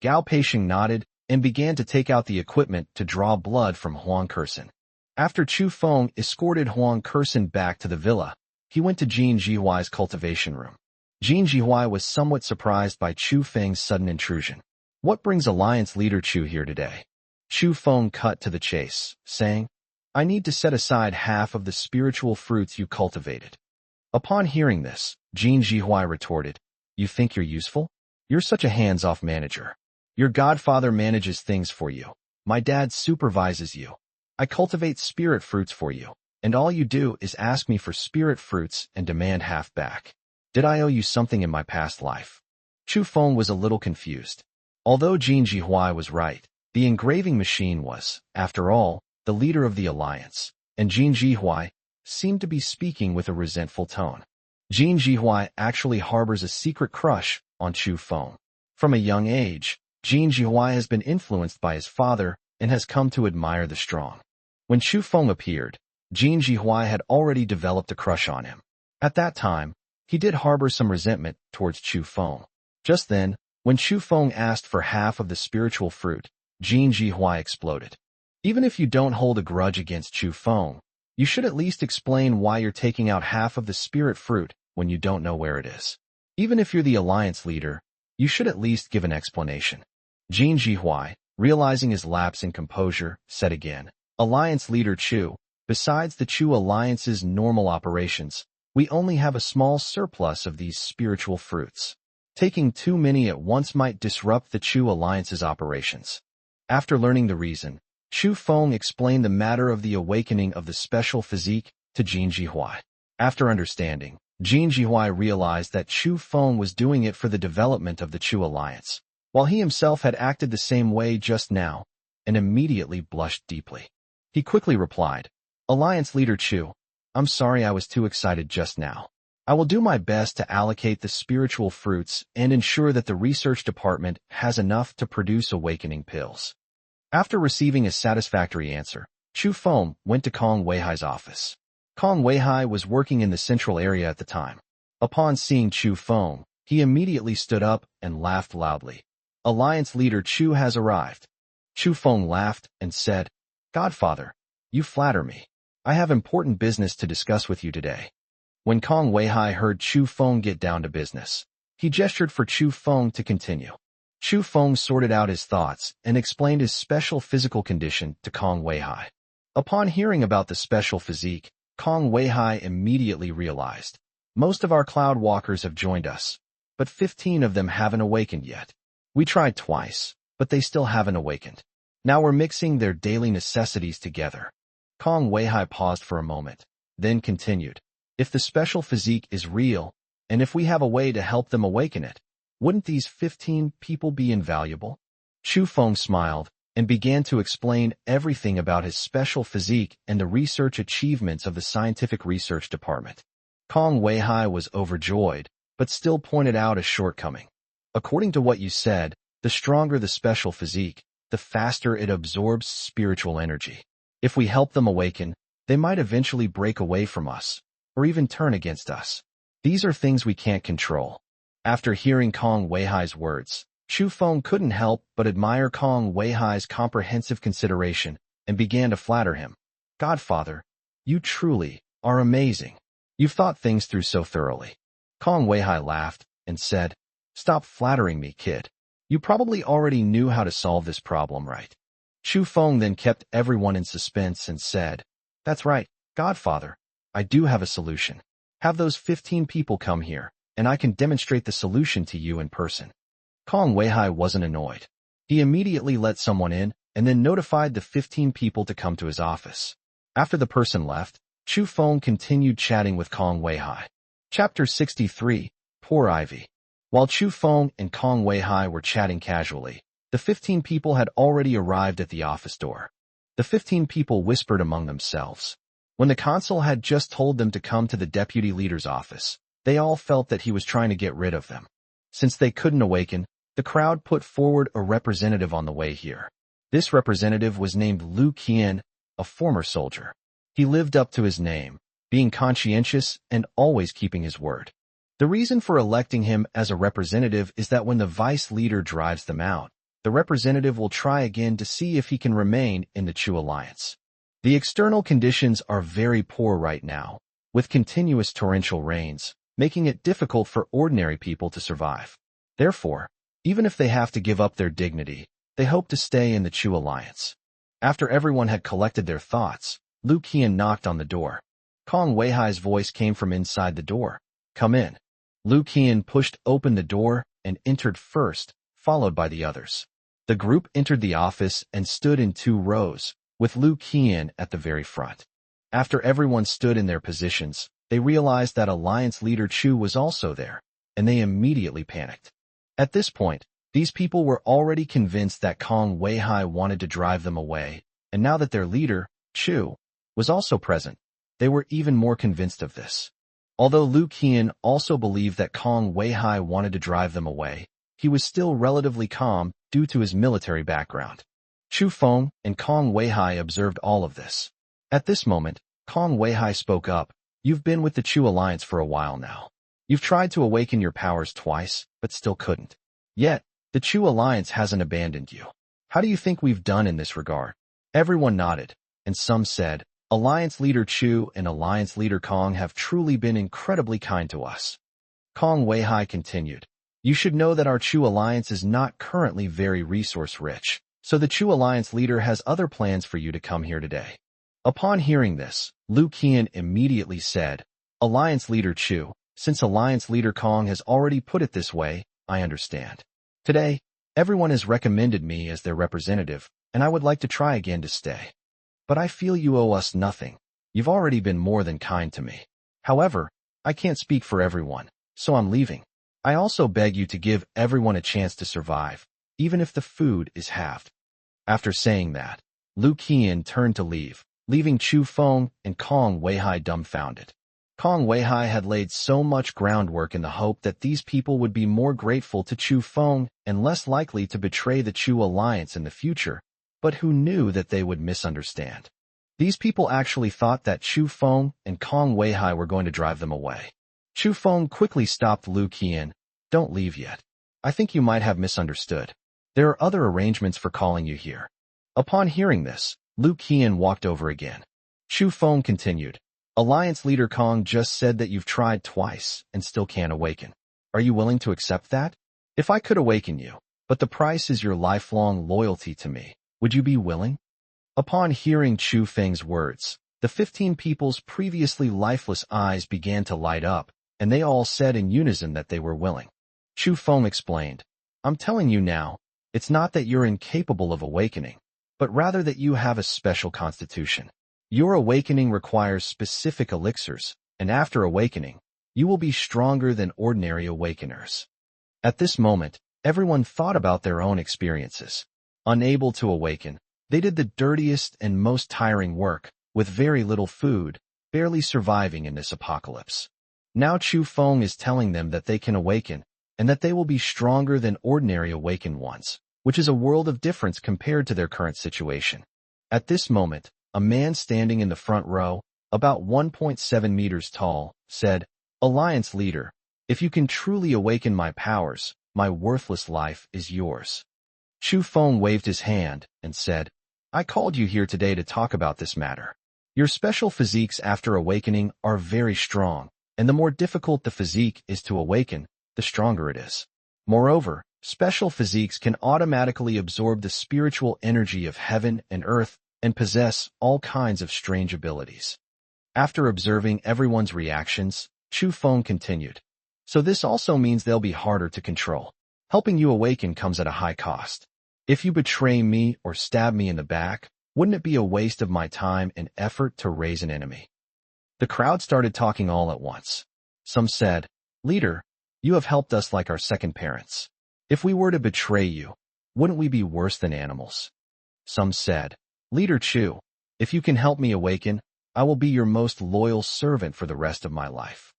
Gao Peixing nodded and began to take out the equipment to draw blood from Huang Kersen. After Chu Feng escorted Huang Kersen back to the villa, he went to Jin Jihuai's cultivation room. Jin Jihuai was somewhat surprised by Chu Feng's sudden intrusion. What brings Alliance leader Chu here today? Chu Feng cut to the chase, saying, I need to set aside half of the spiritual fruits you cultivated. Upon hearing this, Jin Jihuai retorted, You think you're useful? You're such a hands-off manager. Your godfather manages things for you. My dad supervises you. I cultivate spirit fruits for you, and all you do is ask me for spirit fruits and demand half back. Did I owe you something in my past life? Chu Feng was a little confused. Although Jin Jihuai was right, the engraving machine was, after all, the leader of the alliance, and Jin Jihuai seemed to be speaking with a resentful tone. Jin Jihuai actually harbors a secret crush on Chu Feng. From a young age, Jin Jihuai has been influenced by his father and has come to admire the strong. When Chu Feng appeared, Jin Jihuai had already developed a crush on him. At that time, he did harbor some resentment towards Chu Feng. Just then, when Chu Feng asked for half of the spiritual fruit, Jin Jihuai exploded. Even if you don't hold a grudge against Chu Feng, you should at least explain why you're taking out half of the spirit fruit when you don't know where it is. Even if you're the alliance leader, you should at least give an explanation. Jin Jihuai, realizing his lapse in composure, said again, Alliance leader Chu, besides the Chu Alliance's normal operations, we only have a small surplus of these spiritual fruits. Taking too many at once might disrupt the Chu Alliance's operations. After learning the reason, Chu Feng explained the matter of the awakening of the special physique to Jin Jihuai. After understanding, Jin Jihuai realized that Chu Feng was doing it for the development of the Chu Alliance, while he himself had acted the same way just now, and immediately blushed deeply. He quickly replied, Alliance leader Chu, I'm sorry I was too excited just now. I will do my best to allocate the spiritual fruits and ensure that the research department has enough to produce awakening pills. After receiving a satisfactory answer, Chu Feng went to Kong Weihai's office. Kong Weihai was working in the central area at the time. Upon seeing Chu Feng, he immediately stood up and laughed loudly. Alliance leader Chu has arrived. Chu Feng laughed and said, Godfather, you flatter me. I have important business to discuss with you today. When Kong Weihai heard Chu Feng get down to business, he gestured for Chu Feng to continue. Chu Feng sorted out his thoughts and explained his special physical condition to Kong Weihai. Upon hearing about the special physique, Kong Weihai immediately realized, most of our cloud walkers have joined us, but 15 of them haven't awakened yet. We tried twice, but they still haven't awakened. Now we're mixing their daily necessities together. Kong Weihai paused for a moment, then continued. If the special physique is real, and if we have a way to help them awaken it, wouldn't these 15 people be invaluable? Chu Feng smiled and began to explain everything about his special physique and the research achievements of the scientific research department. Kong Weihai was overjoyed, but still pointed out a shortcoming. According to what you said, the stronger the special physique, the faster it absorbs spiritual energy. If we help them awaken, they might eventually break away from us, or even turn against us. These are things we can't control. After hearing Kong Weihai's words, Chu Feng couldn't help but admire Kong Weihai's comprehensive consideration and began to flatter him. Godfather, you truly are amazing. You've thought things through so thoroughly. Kong Weihai laughed and said, Stop flattering me, kid. You probably already knew how to solve this problem, right? Chu Feng then kept everyone in suspense and said, That's right, Godfather. I do have a solution. Have those 15 people come here, and I can demonstrate the solution to you in person. Kong Weihai wasn't annoyed. He immediately let someone in and then notified the 15 people to come to his office. After the person left, Chu Feng continued chatting with Kong Weihai. Chapter 63, Poor Ivy. While Chu Feng and Kong Weihai were chatting casually, the 15 people had already arrived at the office door. The 15 people whispered among themselves. When the consul had just told them to come to the deputy leader's office, they all felt that he was trying to get rid of them. Since they couldn't awaken, the crowd put forward a representative on the way here. This representative was named Lu Qian, a former soldier. He lived up to his name, being conscientious and always keeping his word. The reason for electing him as a representative is that when the vice leader drives them out, the representative will try again to see if he can remain in the Chu alliance. The external conditions are very poor right now, with continuous torrential rains, making it difficult for ordinary people to survive. Therefore, even if they have to give up their dignity, they hope to stay in the Chu alliance. After everyone had collected their thoughts, Lu Qian knocked on the door. Kong Weihai's voice came from inside the door. Come in. Lu Qian pushed open the door and entered first, followed by the others. The group entered the office and stood in 2 rows, with Lu Qian at the very front. After everyone stood in their positions, they realized that Alliance leader Chu was also there, and they immediately panicked. At this point, these people were already convinced that Kong Weihai wanted to drive them away, and now that their leader, Chu, was also present, they were even more convinced of this. Although Lu Qian also believed that Kong Weihai wanted to drive them away, he was still relatively calm due to his military background. Chu Feng and Kong Weihai observed all of this. At this moment, Kong Weihai spoke up. You've been with the Chu alliance for a while now. You've tried to awaken your powers twice, but still couldn't. Yet, the Chu alliance hasn't abandoned you. How do you think we've done in this regard? Everyone nodded, and some said, Alliance leader Chu and Alliance leader Kong have truly been incredibly kind to us. Kong Weihai continued, You should know that our Chu alliance is not currently very resource-rich, so the Chu alliance leader has other plans for you to come here today. Upon hearing this, Lu Qian immediately said, Alliance leader Chu, since Alliance leader Kong has already put it this way, I understand. Today, everyone has recommended me as their representative, and I would like to try again to stay. But I feel you owe us nothing. You've already been more than kind to me. However, I can't speak for everyone, so I'm leaving. I also beg you to give everyone a chance to survive, even if the food is halved. After saying that, Lu Qian turned to leave, leaving Chu Feng and Kong Weihai dumbfounded. Kong Weihai had laid so much groundwork in the hope that these people would be more grateful to Chu Feng and less likely to betray the Chu alliance in the future, but who knew that they would misunderstand. These people actually thought that Chu Feng and Kong Weihai were going to drive them away. Chu Feng quickly stopped Lu Qian. Don't leave yet. I think you might have misunderstood. There are other arrangements for calling you here. Upon hearing this, Lu Qian walked over again. Chu Feng continued. Alliance leader Kong just said that you've tried twice and still can't awaken. Are you willing to accept that? If I could awaken you, but the price is your lifelong loyalty to me, would you be willing? Upon hearing Chu Feng's words, the 15 people's previously lifeless eyes began to light up, and they all said in unison that they were willing. Chu Feng explained, I'm telling you now, it's not that you're incapable of awakening, but rather that you have a special constitution. Your awakening requires specific elixirs, and after awakening, you will be stronger than ordinary awakeners. At this moment, everyone thought about their own experiences. Unable to awaken, they did the dirtiest and most tiring work, with very little food, barely surviving in this apocalypse. Now Chu Feng is telling them that they can awaken, and that they will be stronger than ordinary awakened ones, which is a world of difference compared to their current situation. At this moment, a man standing in the front row, about 1.7 meters tall, said, "Alliance leader, if you can truly awaken my powers, my worthless life is yours." Chu Feng waved his hand and said, "I called you here today to talk about this matter. Your special physiques after awakening are very strong, and the more difficult the physique is to awaken, the stronger it is. Moreover, special physiques can automatically absorb the spiritual energy of heaven and earth and possess all kinds of strange abilities." After observing everyone's reactions, Chu Feng continued, "So this also means they'll be harder to control. Helping you awaken comes at a high cost. If you betray me or stab me in the back, wouldn't it be a waste of my time and effort to raise an enemy?" The crowd started talking all at once. Some said, "Leader, you have helped us like our second parents. If we were to betray you, wouldn't we be worse than animals?" Some said, "Leader Chu, if you can help me awaken, I will be your most loyal servant for the rest of my life."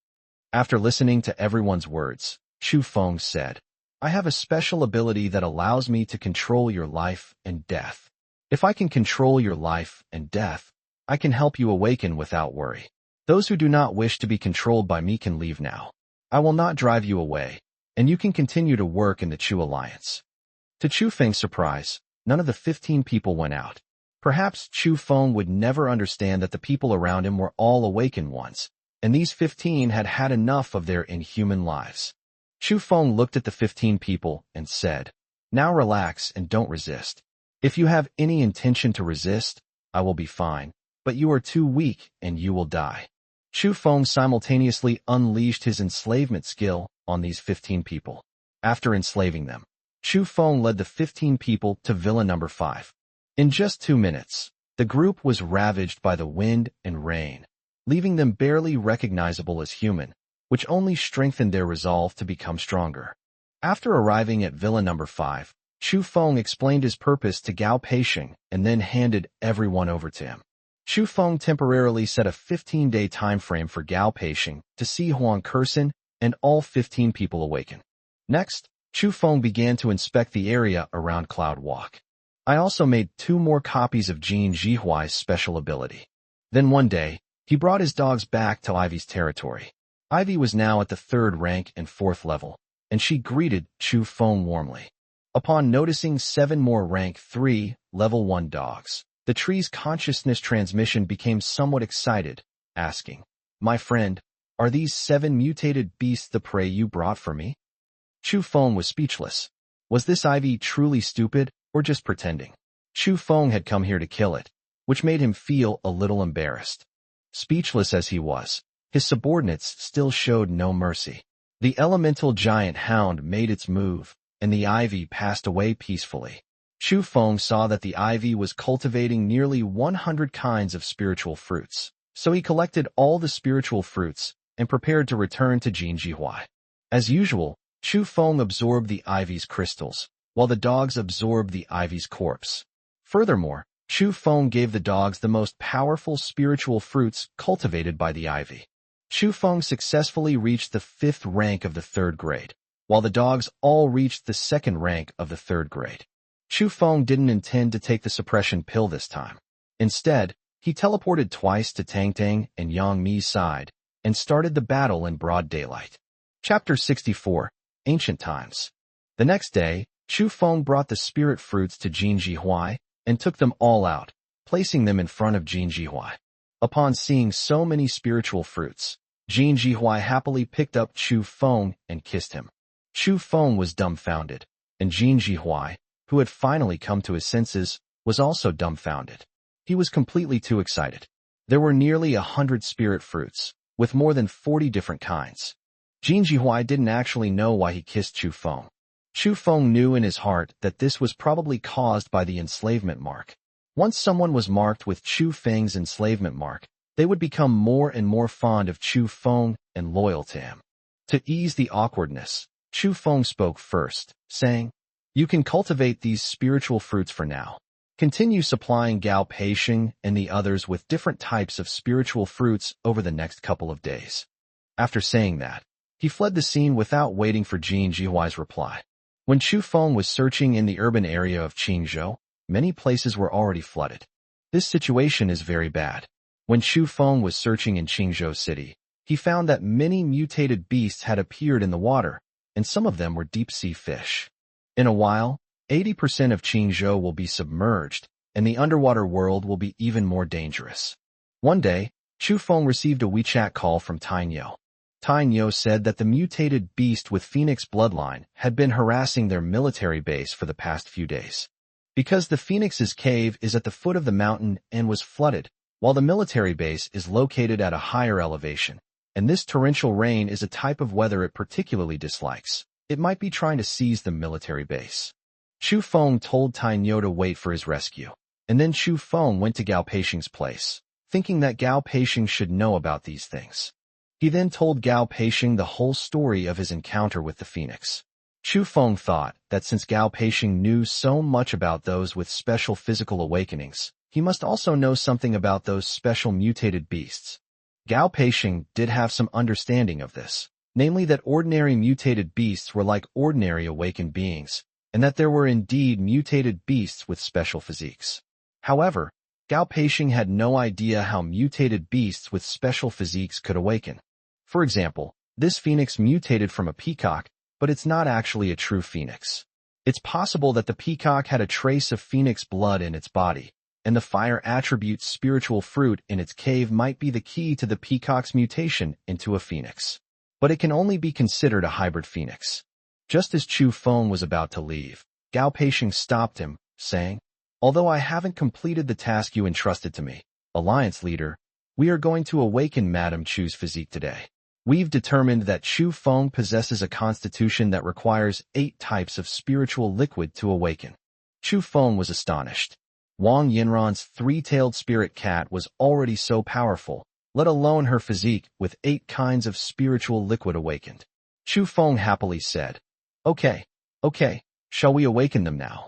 After listening to everyone's words, Chu Feng said, "I have a special ability that allows me to control your life and death. If I can control your life and death, I can help you awaken without worry. Those who do not wish to be controlled by me can leave now. I will not drive you away, and you can continue to work in the Chu Alliance." To Chu Feng's surprise, none of the 15 people went out. Perhaps Chu Feng would never understand that the people around him were all awakened ones, and these 15 had had enough of their inhuman lives. Chu Feng looked at the 15 people and said, "Now relax and don't resist. If you have any intention to resist, I will be fine, but you are too weak and you will die." Chu Feng simultaneously unleashed his enslavement skill on these 15 people. After enslaving them, Chu Feng led the 15 people to Villa number 5. In just 2 minutes, the group was ravaged by the wind and rain, leaving them barely recognizable as human, which only strengthened their resolve to become stronger. After arriving at Villa number 5, Chu Feng explained his purpose to Gao Peixing and then handed everyone over to him. Chu Feng temporarily set a 15-day time frame for Gao Peixing to see Huang Kersen and all 15 people awaken. Next, Chu Feng began to inspect the area around Cloud Walk. "I also made 2 more copies of Jin Jihuai's special ability." Then one day, he brought his dogs back to Ivy's territory. Ivy was now at the 3rd rank and 4th level, and she greeted Chu Feng warmly. Upon noticing 7 more rank 3, level 1 dogs, the tree's consciousness transmission became somewhat excited, asking, "My friend, are these 7 mutated beasts the prey you brought for me?" Chu Feng was speechless. Was this Ivy truly stupid, or just pretending? Chu Feng had come here to kill it, which made him feel a little embarrassed. Speechless as he was, his subordinates still showed no mercy. The elemental giant hound made its move, and the ivy passed away peacefully. Chu Feng saw that the ivy was cultivating nearly 100 kinds of spiritual fruits, so he collected all the spiritual fruits and prepared to return to Jin Jihuai. As usual, Chu Feng absorbed the ivy's crystals, while the dogs absorbed the ivy's corpse. Furthermore, Chu Feng gave the dogs the most powerful spiritual fruits cultivated by the ivy. Chu Feng successfully reached the 5th rank of the 3rd grade, while the dogs all reached the 2nd rank of the 3rd grade. Chu Feng didn't intend to take the suppression pill this time. Instead, he teleported twice to Tang Tang and Yang Mi's side and started the battle in broad daylight. Chapter 64, Ancient Times. The next day, Chu Feng brought the spirit fruits to Jin Jihuai and took them all out, placing them in front of Jin Jihuai. Upon seeing so many spiritual fruits, Jin Jihuai happily picked up Chu Feng and kissed him. Chu Feng was dumbfounded, and Jin Jihuai, who had finally come to his senses, was also dumbfounded. He was completely too excited. There were nearly 100 spirit fruits, with more than 40 different kinds. Jin Jihuai didn't actually know why he kissed Chu Feng. Chu Feng knew in his heart that this was probably caused by the enslavement mark. Once someone was marked with Chu Feng's enslavement mark, they would become more and more fond of Chu Feng and loyal to him. To ease the awkwardness, Chu Feng spoke first, saying, "You can cultivate these spiritual fruits for now. Continue supplying Gao Peixing and the others with different types of spiritual fruits over the next couple of days." After saying that, He fled the scene without waiting for Jin Jihuai's reply. When Chu Feng was searching in the urban area of Qingzhou, many places were already flooded. This situation is very bad. When Chu Feng was searching in Qingzhou City, he found that many mutated beasts had appeared in the water, and some of them were deep-sea fish. In a while, 80% of Qingzhou will be submerged, and the underwater world will be even more dangerous. One day, Chu Feng received a WeChat call from Tainyo. Tainyo said that the mutated beast with Phoenix bloodline had been harassing their military base for the past few days. Because the Phoenix's cave is at the foot of the mountain and was flooded, while the military base is located at a higher elevation, and this torrential rain is a type of weather it particularly dislikes, it might be trying to seize the military base. Chu Feng told Tainyo to wait for his rescue, and then Chu Feng went to Gao Peishing's place, thinking that Gao Peishing should know about these things. He then told Gao Peishing the whole story of his encounter with the Phoenix. Chu Feng thought that since Gao Peishing knew so much about those with special physical awakenings, he must also know something about those special mutated beasts. Gao Peishing did have some understanding of this, namely that ordinary mutated beasts were like ordinary awakened beings, and that there were indeed mutated beasts with special physiques. However, Gao Peishing had no idea how mutated beasts with special physiques could awaken. For example, this phoenix mutated from a peacock, but it's not actually a true phoenix. It's possible that the peacock had a trace of phoenix blood in its body, and the fire attribute spiritual fruit in its cave might be the key to the peacock's mutation into a phoenix. But it can only be considered a hybrid phoenix. Just as Chu Feng was about to leave, Gao Peishing stopped him, saying, "Although I haven't completed the task you entrusted to me, Alliance Leader, we are going to awaken Madame Chu's physique today. We've determined that Chu Feng possesses a constitution that requires 8 types of spiritual liquid to awaken." Chu Feng was astonished. Wang Yinran's 3-tailed spirit cat was already so powerful, let alone her physique with 8 kinds of spiritual liquid awakened. Chu Feng happily said, Okay, shall we awaken them now?"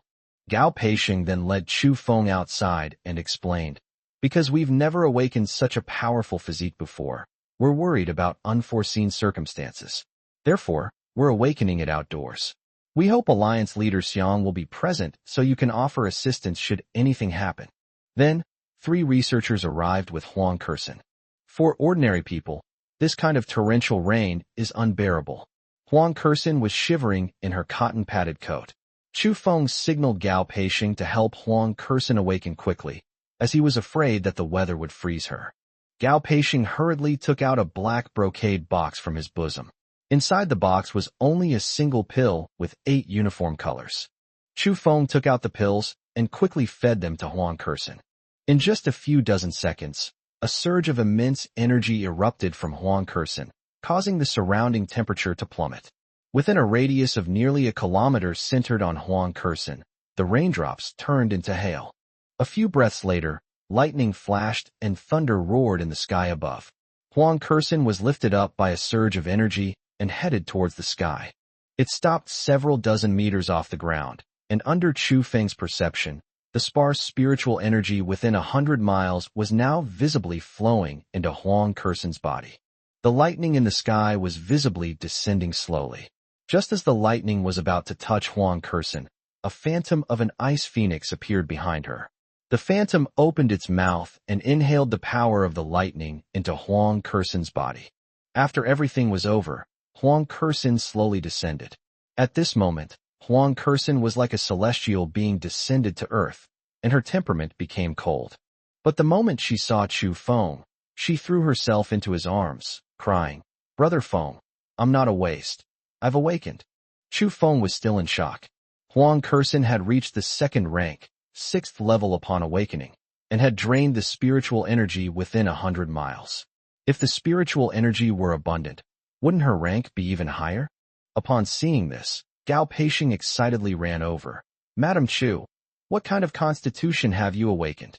Gao Peishing then led Chu Feng outside and explained, "Because we've never awakened such a powerful physique before, we're worried about unforeseen circumstances. Therefore, we're awakening it outdoors. We hope Alliance Leader Xiang will be present so you can offer assistance should anything happen." Then, 3 researchers arrived with Huang Kersen. For ordinary people, this kind of torrential rain is unbearable. Huang Kersen was shivering in her cotton-padded coat. Chu Feng signaled Gao Peishing to help Huang Kersen awaken quickly, as he was afraid that the weather would freeze her. Gao Peishing hurriedly took out a black brocade box from his bosom. Inside the box was only a single pill with 8 uniform colors. Chu Feng took out the pills and quickly fed them to Huang Kersen. In just a few dozen seconds, a surge of immense energy erupted from Huang Kersen, causing the surrounding temperature to plummet. Within a radius of nearly a kilometer centered on Huang Kersen, the raindrops turned into hail. A few breaths later, lightning flashed and thunder roared in the sky above. Huang Kersen was lifted up by a surge of energy and headed towards the sky. It stopped several dozen meters off the ground, and under Chu Feng's perception, the sparse spiritual energy within 100 miles was now visibly flowing into Huang Kersen's body. The lightning in the sky was visibly descending slowly. Just as the lightning was about to touch Huang Kersen, a phantom of an ice phoenix appeared behind her. The phantom opened its mouth and inhaled the power of the lightning into Huang Kersen's body. After everything was over, Huang Kersen slowly descended. At this moment, Huang Kersen was like a celestial being descended to earth, and her temperament became cold. But the moment she saw Chu Feng, she threw herself into his arms, crying, "Brother Feng, I'm not a waste. I've awakened." Chu Feng was still in shock. Huang Kersen had reached the 2nd rank, 6th level upon awakening, and had drained the spiritual energy within 100 miles. If the spiritual energy were abundant, wouldn't her rank be even higher? Upon seeing this, Gao Peishing excitedly ran over. "Madam Chu, what kind of constitution have you awakened?"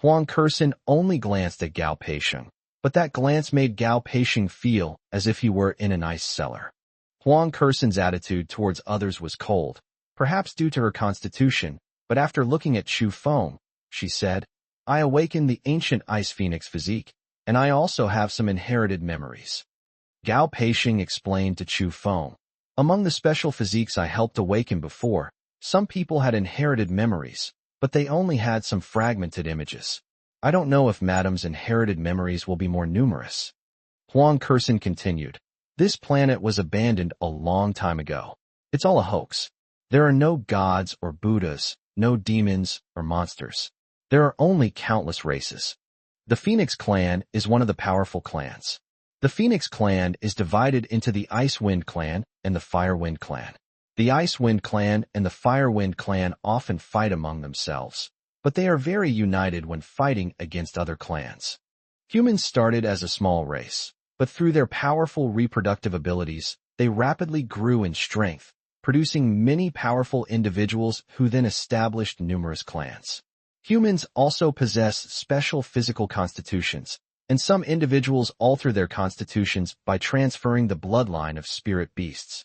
Huang Kersen only glanced at Gao Peishing, but that glance made Gao Peishing feel as if he were in an ice cellar. Huang Kersen's attitude towards others was cold, perhaps due to her constitution, but after looking at Chu Feng, she said, "I awakened the ancient ice phoenix physique, and I also have some inherited memories." Gao Peixing explained to Chu Feng. Among the special physiques I helped awaken before, some people had inherited memories, but they only had some fragmented images. I don't know if Madam's inherited memories will be more numerous. Huang Kursin continued. This planet was abandoned a long time ago. It's all a hoax. There are no gods or Buddhas, no demons or monsters. There are only countless races. The Phoenix clan is one of the powerful clans. The Phoenix clan is divided into the Icewind clan and the Firewind clan. The Icewind clan and the Firewind clan often fight among themselves, but they are very united when fighting against other clans. Humans started as a small race, but through their powerful reproductive abilities, they rapidly grew in strength, producing many powerful individuals who then established numerous clans. Humans also possess special physical constitutions, and some individuals alter their constitutions by transferring the bloodline of spirit beasts.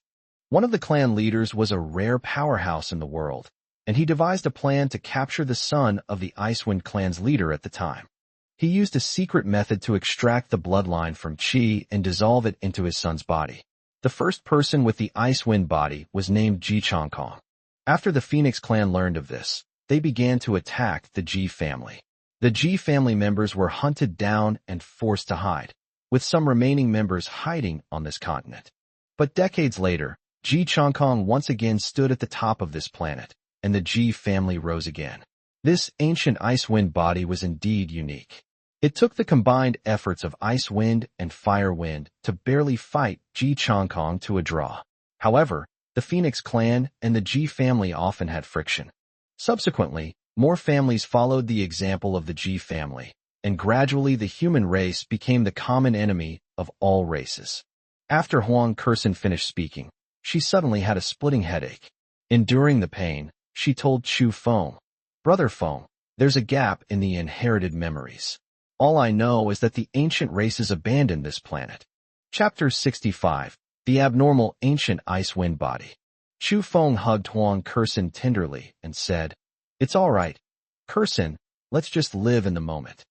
One of the clan leaders was a rare powerhouse in the world, and he devised a plan to capture the son of the Icewind clan's leader at the time. He used a secret method to extract the bloodline from Qi and dissolve it into his son's body. The first person with the Icewind body was named Ji Chongkong. After the Phoenix clan learned of this, they began to attack the Ji family. The Ji family members were hunted down and forced to hide, with some remaining members hiding on this continent. But decades later, Ji Chongkong once again stood at the top of this planet, and the Ji family rose again. This ancient Icewind body was indeed unique. It took the combined efforts of Icewind and Firewind to barely fight Ji Chongkong to a draw. However, the Phoenix clan and the Ji family often had friction. Subsequently, more families followed the example of the Ji family, and gradually the human race became the common enemy of all races. After Huang Kursin finished speaking, she suddenly had a splitting headache. Enduring the pain, she told Chu Feng, "Brother Feng, there's a gap in the inherited memories. All I know is that the ancient races abandoned this planet." Chapter 65, The Abnormal Ancient Icewind Body. Chu Feng hugged Huang Kursin tenderly and said, "It's all right, Kursin, let's just live in the moment."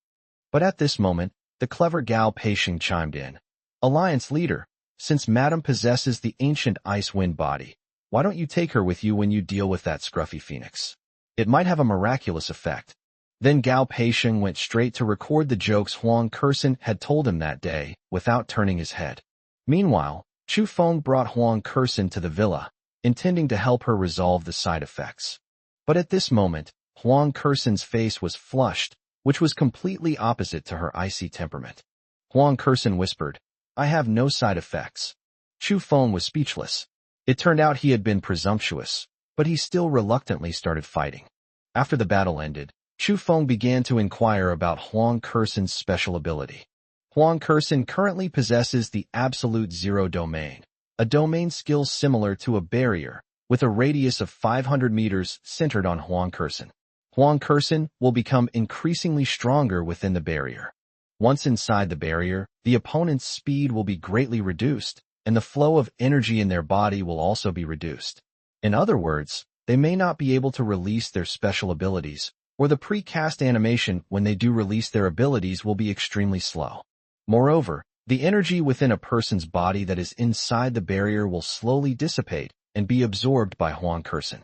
But at this moment, the clever Gao Peixing chimed in. "Alliance leader, since Madam possesses the ancient Icewind body, why don't you take her with you when you deal with that scruffy phoenix? It might have a miraculous effect." Then Gao Peixing went straight to record the jokes Huang Kursin had told him that day, without turning his head. Meanwhile, Chu Feng brought Huang Kursin to the villa, intending to help her resolve the side effects. But at this moment, Huang Kursin's face was flushed, which was completely opposite to her icy temperament. Huang Kursin whispered, "I have no side effects." Chu Feng was speechless. It turned out he had been presumptuous, but he still reluctantly started fighting. After the battle ended, Chu Feng began to inquire about Huang Kursin's special ability. Huang Kursin currently possesses the Absolute Zero domain, a domain skill similar to a barrier, with a radius of 500 meters centered on Huang Kursin. Huang Kursin will become increasingly stronger within the barrier. Once inside the barrier, the opponent's speed will be greatly reduced, and the flow of energy in their body will also be reduced. In other words, they may not be able to release their special abilities, or the precast animation when they do release their abilities will be extremely slow. Moreover, the energy within a person's body that is inside the barrier will slowly dissipate and be absorbed by Huang Kursin.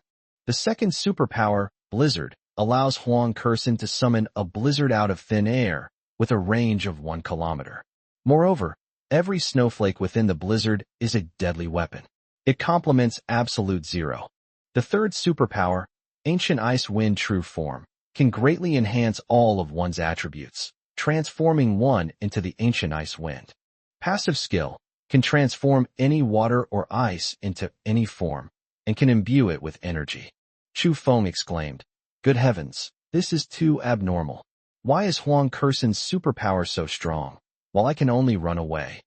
The second superpower, Blizzard, allows Huang Kursin to summon a blizzard out of thin air, with a range of 1 kilometer. Moreover, every snowflake within the blizzard is a deadly weapon. It complements Absolute Zero. The third superpower, Ancient Ice Wind True Form, can greatly enhance all of one's attributes, transforming one into the Ancient Ice Wind. Passive skill can transform any water or ice into any form, and can imbue it with energy. Chu Feng exclaimed, "Good heavens, this is too abnormal. Why is Huang Kursin's superpower so strong, while I can only run away?"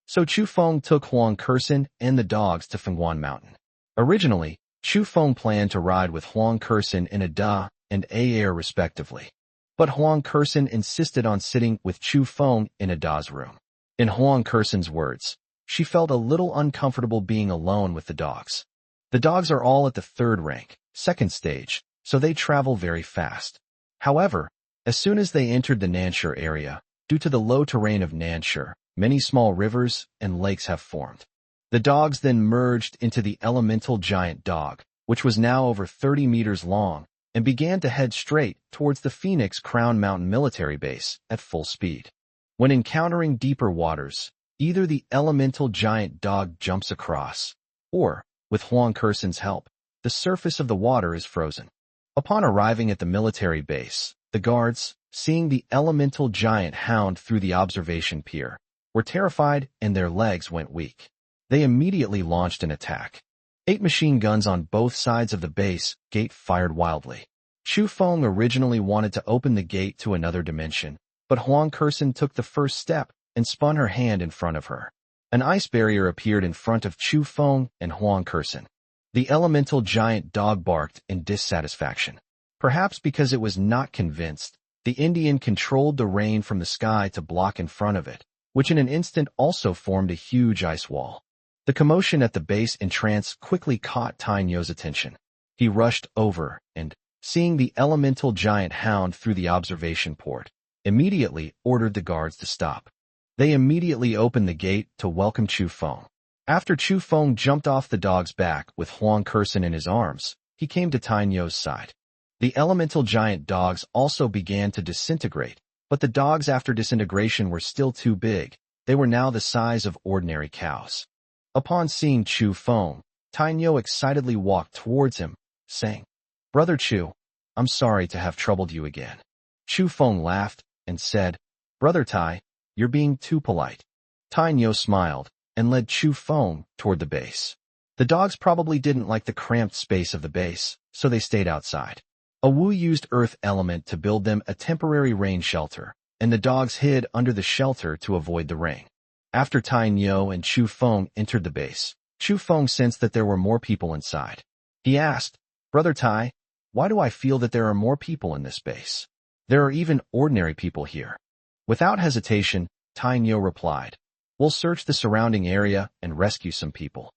So Chu Feng took Huang Kursin and the dogs to Fengguan Mountain. Originally, Chu Feng planned to ride with Huang Kursin in a Da and A air respectively. But Huang Kursin insisted on sitting with Chu Feng in a Da's room. In Huang Kursin's words, she felt a little uncomfortable being alone with the dogs. The dogs are all at the 3rd rank, 2nd stage, so they travel very fast. However, as soon as they entered the Nanshur area, Due to the low terrain of Nansha, many small rivers and lakes have formed. The dogs then merged into the elemental giant dog, which was now over 30 meters long, and began to head straight towards the Phoenix Crown Mountain military base at full speed. When encountering deeper waters, either the elemental giant dog jumps across, or, with Huang Kursen's help, the surface of the water is frozen. Upon arriving at the military base, the guards, seeing the elemental giant hound through the observation pier, were terrified and their legs went weak. They immediately launched an attack. 8 machine guns on both sides of the base gate fired wildly. Chu Feng originally wanted to open the gate to another dimension, but Huang Kursen took the first step and spun her hand in front of her. An ice barrier appeared in front of Chu Feng and Huang Kursen. The elemental giant dog barked in dissatisfaction. Perhaps because it was not convinced, the Indian controlled the rain from the sky to block in front of it, which in an instant also formed a huge ice wall. The commotion at the base entrance quickly caught Tainyo's attention. He rushed over and, seeing the elemental giant hound through the observation port, immediately ordered the guards to stop. They immediately opened the gate to welcome Chu Feng. After Chu Feng jumped off the dog's back with Huang Kursen in his arms, he came to Tainyo's side. The elemental giant dogs also began to disintegrate, but the dogs after disintegration were still too big. They were now the size of ordinary cows. Upon seeing Chu Feng, Tainyo excitedly walked towards him, saying, "Brother Chu, I'm sorry to have troubled you again." Chu Feng laughed and said, "Brother Tai, you're being too polite." Tainyo smiled and led Chu Feng toward the base. The dogs probably didn't like the cramped space of the base, so they stayed outside. A Wu used earth element to build them a temporary rain shelter, and the dogs hid under the shelter to avoid the rain. After Tainyo and Chu Feng entered the base, Chu Feng sensed that there were more people inside. He asked, "Brother Tai, why do I feel that there are more people in this base? There are even ordinary people here." Without hesitation, Tainyo replied, "We'll search the surrounding area and rescue some people."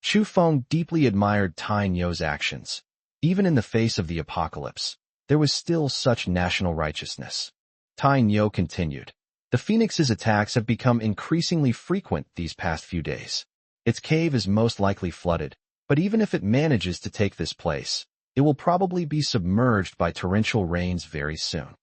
Chu Feng deeply admired Tainyo's actions. Even in the face of the apocalypse, there was still such national righteousness. Tainyo continued, "The Phoenix's attacks have become increasingly frequent these past few days. Its cave is most likely flooded, but even if it manages to take this place, it will probably be submerged by torrential rains very soon."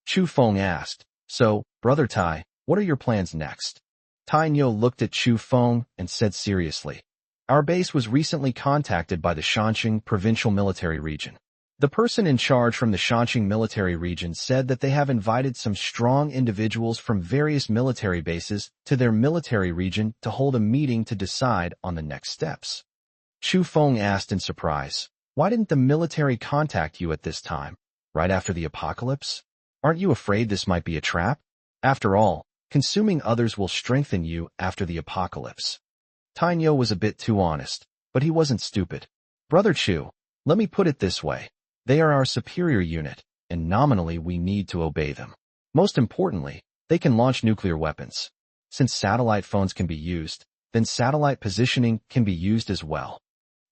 Chu Feng asked, "So, Brother Tai, what are your plans next?" Tainyo looked at Chu Feng and said seriously, "Our base was recently contacted by the Shanxing Provincial Military Region. The person in charge from the Shanxing Military Region said that they have invited some strong individuals from various military bases to their military region to hold a meeting to decide on the next steps." Chu Feng asked in surprise, "Why didn't the military contact you at this time, right after the apocalypse? Aren't you afraid this might be a trap? After all, consuming others will strengthen you after the apocalypse." Tainyo was a bit too honest, but he wasn't stupid. "Brother Chu, let me put it this way. They are our superior unit, and nominally we need to obey them. Most importantly, they can launch nuclear weapons. Since satellite phones can be used, then satellite positioning can be used as well."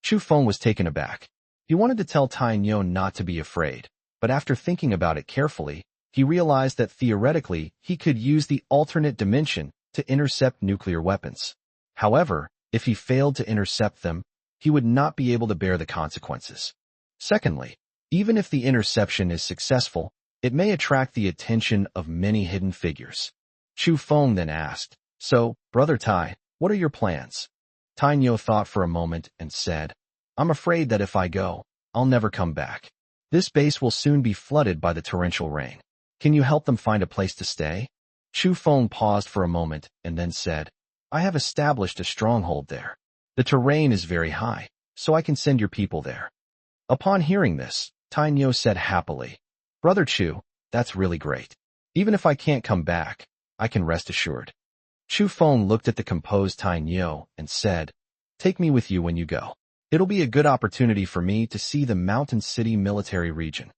Chu Feng was taken aback. He wanted to tell Tainyo not to be afraid, but after thinking about it carefully, he realized that theoretically he could use the alternate dimension to intercept nuclear weapons. However, if he failed to intercept them, he would not be able to bear the consequences. Secondly, even if the interception is successful, it may attract the attention of many hidden figures. Chu Feng then asked, "So, Brother Tai, what are your plans?" Tainyo thought for a moment and said, "I'm afraid that if I go, I'll never come back. This base will soon be flooded by the torrential rain. Can you help them find a place to stay?" Chu Feng paused for a moment and then said, "I have established a stronghold there. The terrain is very high, so I can send your people there." Upon hearing this, Tainyo said happily, "Brother Chu, that's really great. Even if I can't come back, I can rest assured." Chu Feng looked at the composed Tainyo and said, "Take me with you when you go. It'll be a good opportunity for me to see the Mountain City military region."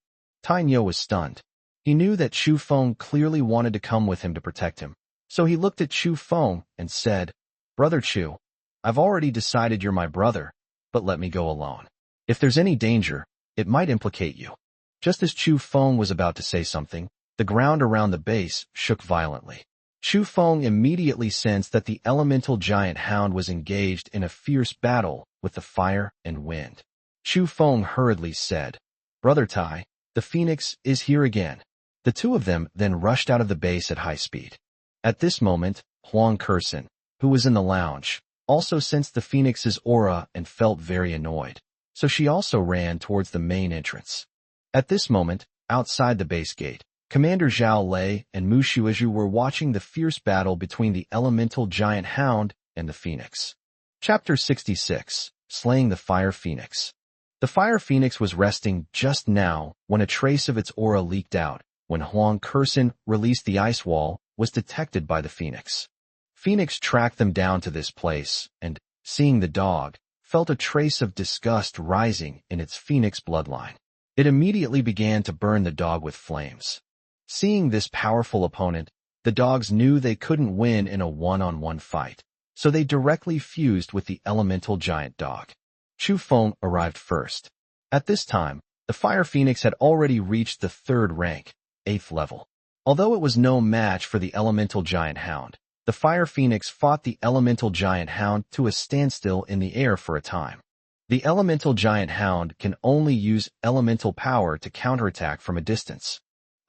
Tainyo was stunned. He knew that Chu Feng clearly wanted to come with him to protect him, so he looked at Chu Feng and said, "Brother Chu, I've already decided you're my brother, but let me go alone. If there's any danger, it might implicate you." Just as Chu Feng was about to say something, the ground around the base shook violently. Chu Feng immediately sensed that the elemental giant hound was engaged in a fierce battle with the fire and wind. Chu Feng hurriedly said, "Brother Tai, the phoenix is here again." The two of them then rushed out of the base at high speed. At this moment, Huang Kursen, who was in the lounge, also sensed the phoenix's aura and felt very annoyed, so she also ran towards the main entrance. At this moment, outside the base gate, Commander Zhao Lei and Mu Shuizhu were watching the fierce battle between the elemental giant hound and the phoenix. Chapter 66, Slaying the Fire Phoenix. The Fire Phoenix was resting just now when a trace of its aura leaked out. When Huang Kursen released the ice wall, was detected by the phoenix. Phoenix tracked them down to this place and, seeing the dog, felt a trace of disgust rising in its phoenix bloodline. It immediately began to burn the dog with flames. Seeing this powerful opponent, the dogs knew they couldn't win in a one-on-one fight, so they directly fused with the elemental giant dog. Chu Feng arrived first. At this time, the Fire Phoenix had already reached the 3rd rank, 8th level. Although it was no match for the elemental giant hound, the Fire Phoenix fought the elemental giant hound to a standstill in the air for a time. The elemental giant hound can only use elemental power to counterattack from a distance.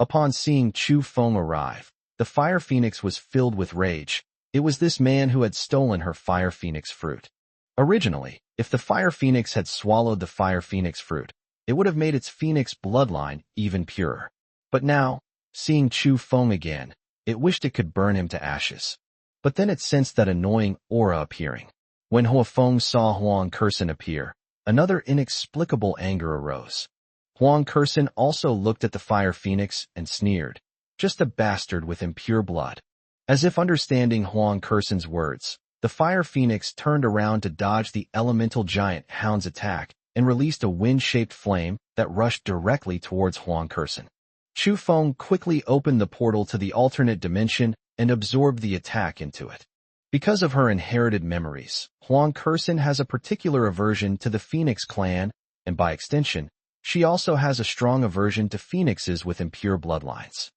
Upon seeing Chu Feng arrive, the Fire Phoenix was filled with rage. It was this man who had stolen her Fire Phoenix fruit. Originally, if the Fire Phoenix had swallowed the Fire Phoenix fruit, it would have made its phoenix bloodline even purer. But now, seeing Chu Feng again, it wished it could burn him to ashes. But then it sensed that annoying aura appearing. When Hua Feng saw Huang Kursen appear, another inexplicable anger arose. Huang Kursen also looked at the Fire Phoenix and sneered, "Just a bastard with impure blood." As if understanding Huang Kursen's words, the Fire Phoenix turned around to dodge the elemental giant hound's attack and released a wind-shaped flame that rushed directly towards Huang Kursen. Chu Feng quickly opened the portal to the alternate dimension and absorbed the attack into it. Because of her inherited memories, Huang Kursen has a particular aversion to the Phoenix clan, and by extension, she also has a strong aversion to phoenixes with impure bloodlines.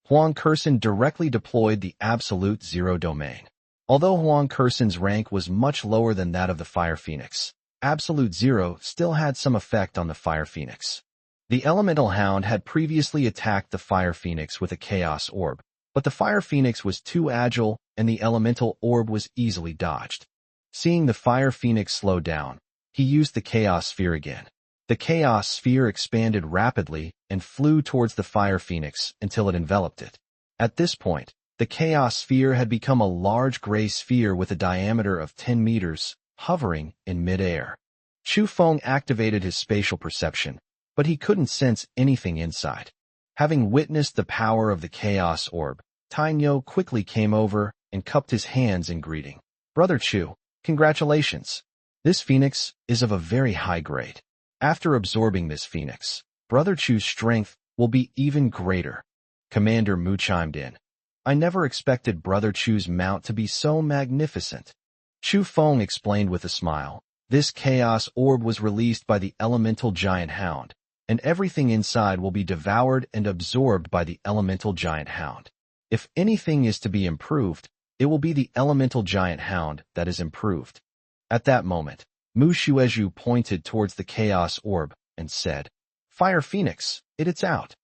Huang Kursen directly deployed the Absolute Zero domain. Although Huang Kursen's rank was much lower than that of the Fire Phoenix, Absolute Zero still had some effect on the Fire Phoenix. The Elemental Hound had previously attacked the Fire Phoenix with a Chaos Orb, but the Fire Phoenix was too agile and the Elemental Orb was easily dodged. Seeing the Fire Phoenix slow down, he used the Chaos Sphere again. The Chaos Sphere expanded rapidly and flew towards the Fire Phoenix until it enveloped it. At this point, the Chaos Sphere had become a large gray sphere with a diameter of 10 meters, hovering in mid-air. Chu Feng activated his spatial perception, but he couldn't sense anything inside. Having witnessed the power of the Chaos Orb, Tainyo quickly came over and cupped his hands in greeting. "Brother Chu, congratulations. This phoenix is of a very high grade. After absorbing this phoenix, Brother Chu's strength will be even greater." Commander Mu chimed in. "I never expected Brother Chu's mount to be so magnificent." Chu Feng explained with a smile. This Chaos Orb was released by the Elemental Giant Hound, and everything inside will be devoured and absorbed by the Elemental Giant Hound. If anything is to be improved, it will be the Elemental Giant Hound that is improved. At that moment, Mu Shuizhu pointed towards the Chaos Orb and said, "Fire Phoenix, it's out."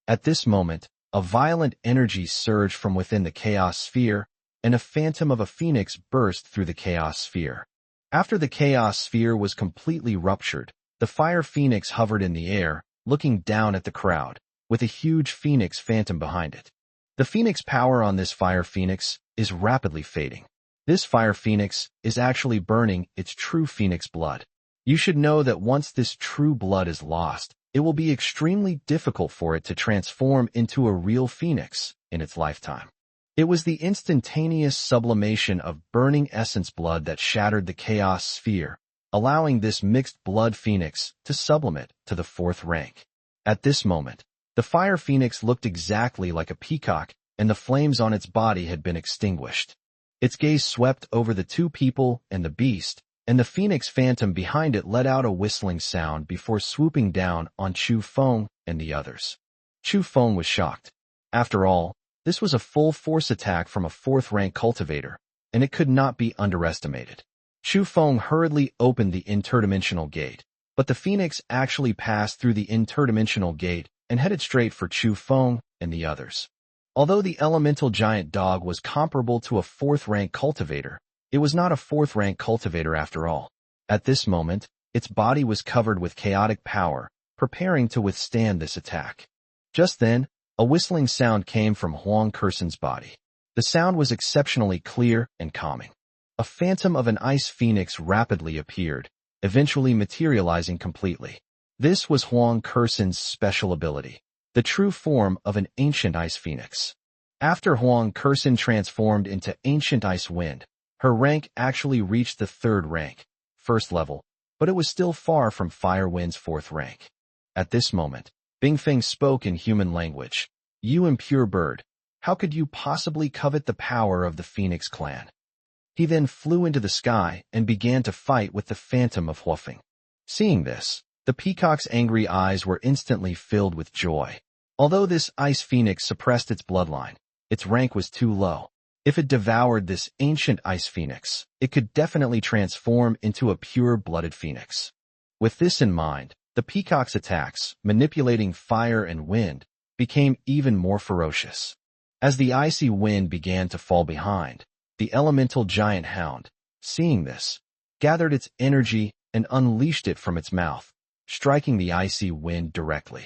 At this moment, a violent energy surged from within the Chaos Sphere, and a phantom of a phoenix burst through the Chaos Sphere. After the Chaos Sphere was completely ruptured, the Fire Phoenix hovered in the air, looking down at the crowd, with a huge phoenix phantom behind it. The phoenix power on this Fire Phoenix is rapidly fading. This Fire Phoenix is actually burning its true phoenix blood. You should know that once this true blood is lost, it will be extremely difficult for it to transform into a real phoenix in its lifetime. It was the instantaneous sublimation of burning essence blood that shattered the Chaos Sphere, allowing this mixed blood phoenix to sublimate to the 4th rank. At this moment, the Fire Phoenix looked exactly like a peacock, and the flames on its body had been extinguished. Its gaze swept over the two people and the beast, and the phoenix phantom behind it let out a whistling sound before swooping down on Chu Feng and the others. Chu Feng was shocked. After all, this was a full-force attack from a 4th-rank cultivator, and it could not be underestimated. Chu Feng hurriedly opened the interdimensional gate, but the phoenix actually passed through the interdimensional gate and headed straight for Chu Feng and the others. Although the elemental giant dog was comparable to a 4th-rank cultivator, it was not a 4th-rank cultivator after all. At this moment, its body was covered with chaotic power, preparing to withstand this attack. Just then, a whistling sound came from Huang Kerson's body. The sound was exceptionally clear and calming. A phantom of an ice phoenix rapidly appeared, eventually materializing completely. This was Huang Kerson's special ability, the true form of an ancient ice phoenix. After Huang Kerson transformed into ancient ice wind, her rank actually reached the 3rd rank, 1st level, but it was still far from Firewind's 4th rank. At this moment, Bingfeng spoke in human language. "You impure bird, how could you possibly covet the power of the Phoenix clan?" He then flew into the sky and began to fight with the phantom of Huofeng. Seeing this, the peacock's angry eyes were instantly filled with joy. Although this ice phoenix suppressed its bloodline, its rank was too low. If it devoured this ancient ice phoenix, it could definitely transform into a pure-blooded phoenix. With this in mind, the peacock's attacks, manipulating fire and wind, became even more ferocious. As the icy wind began to fall behind, the elemental giant hound, seeing this, gathered its energy and unleashed it from its mouth, striking the icy wind directly.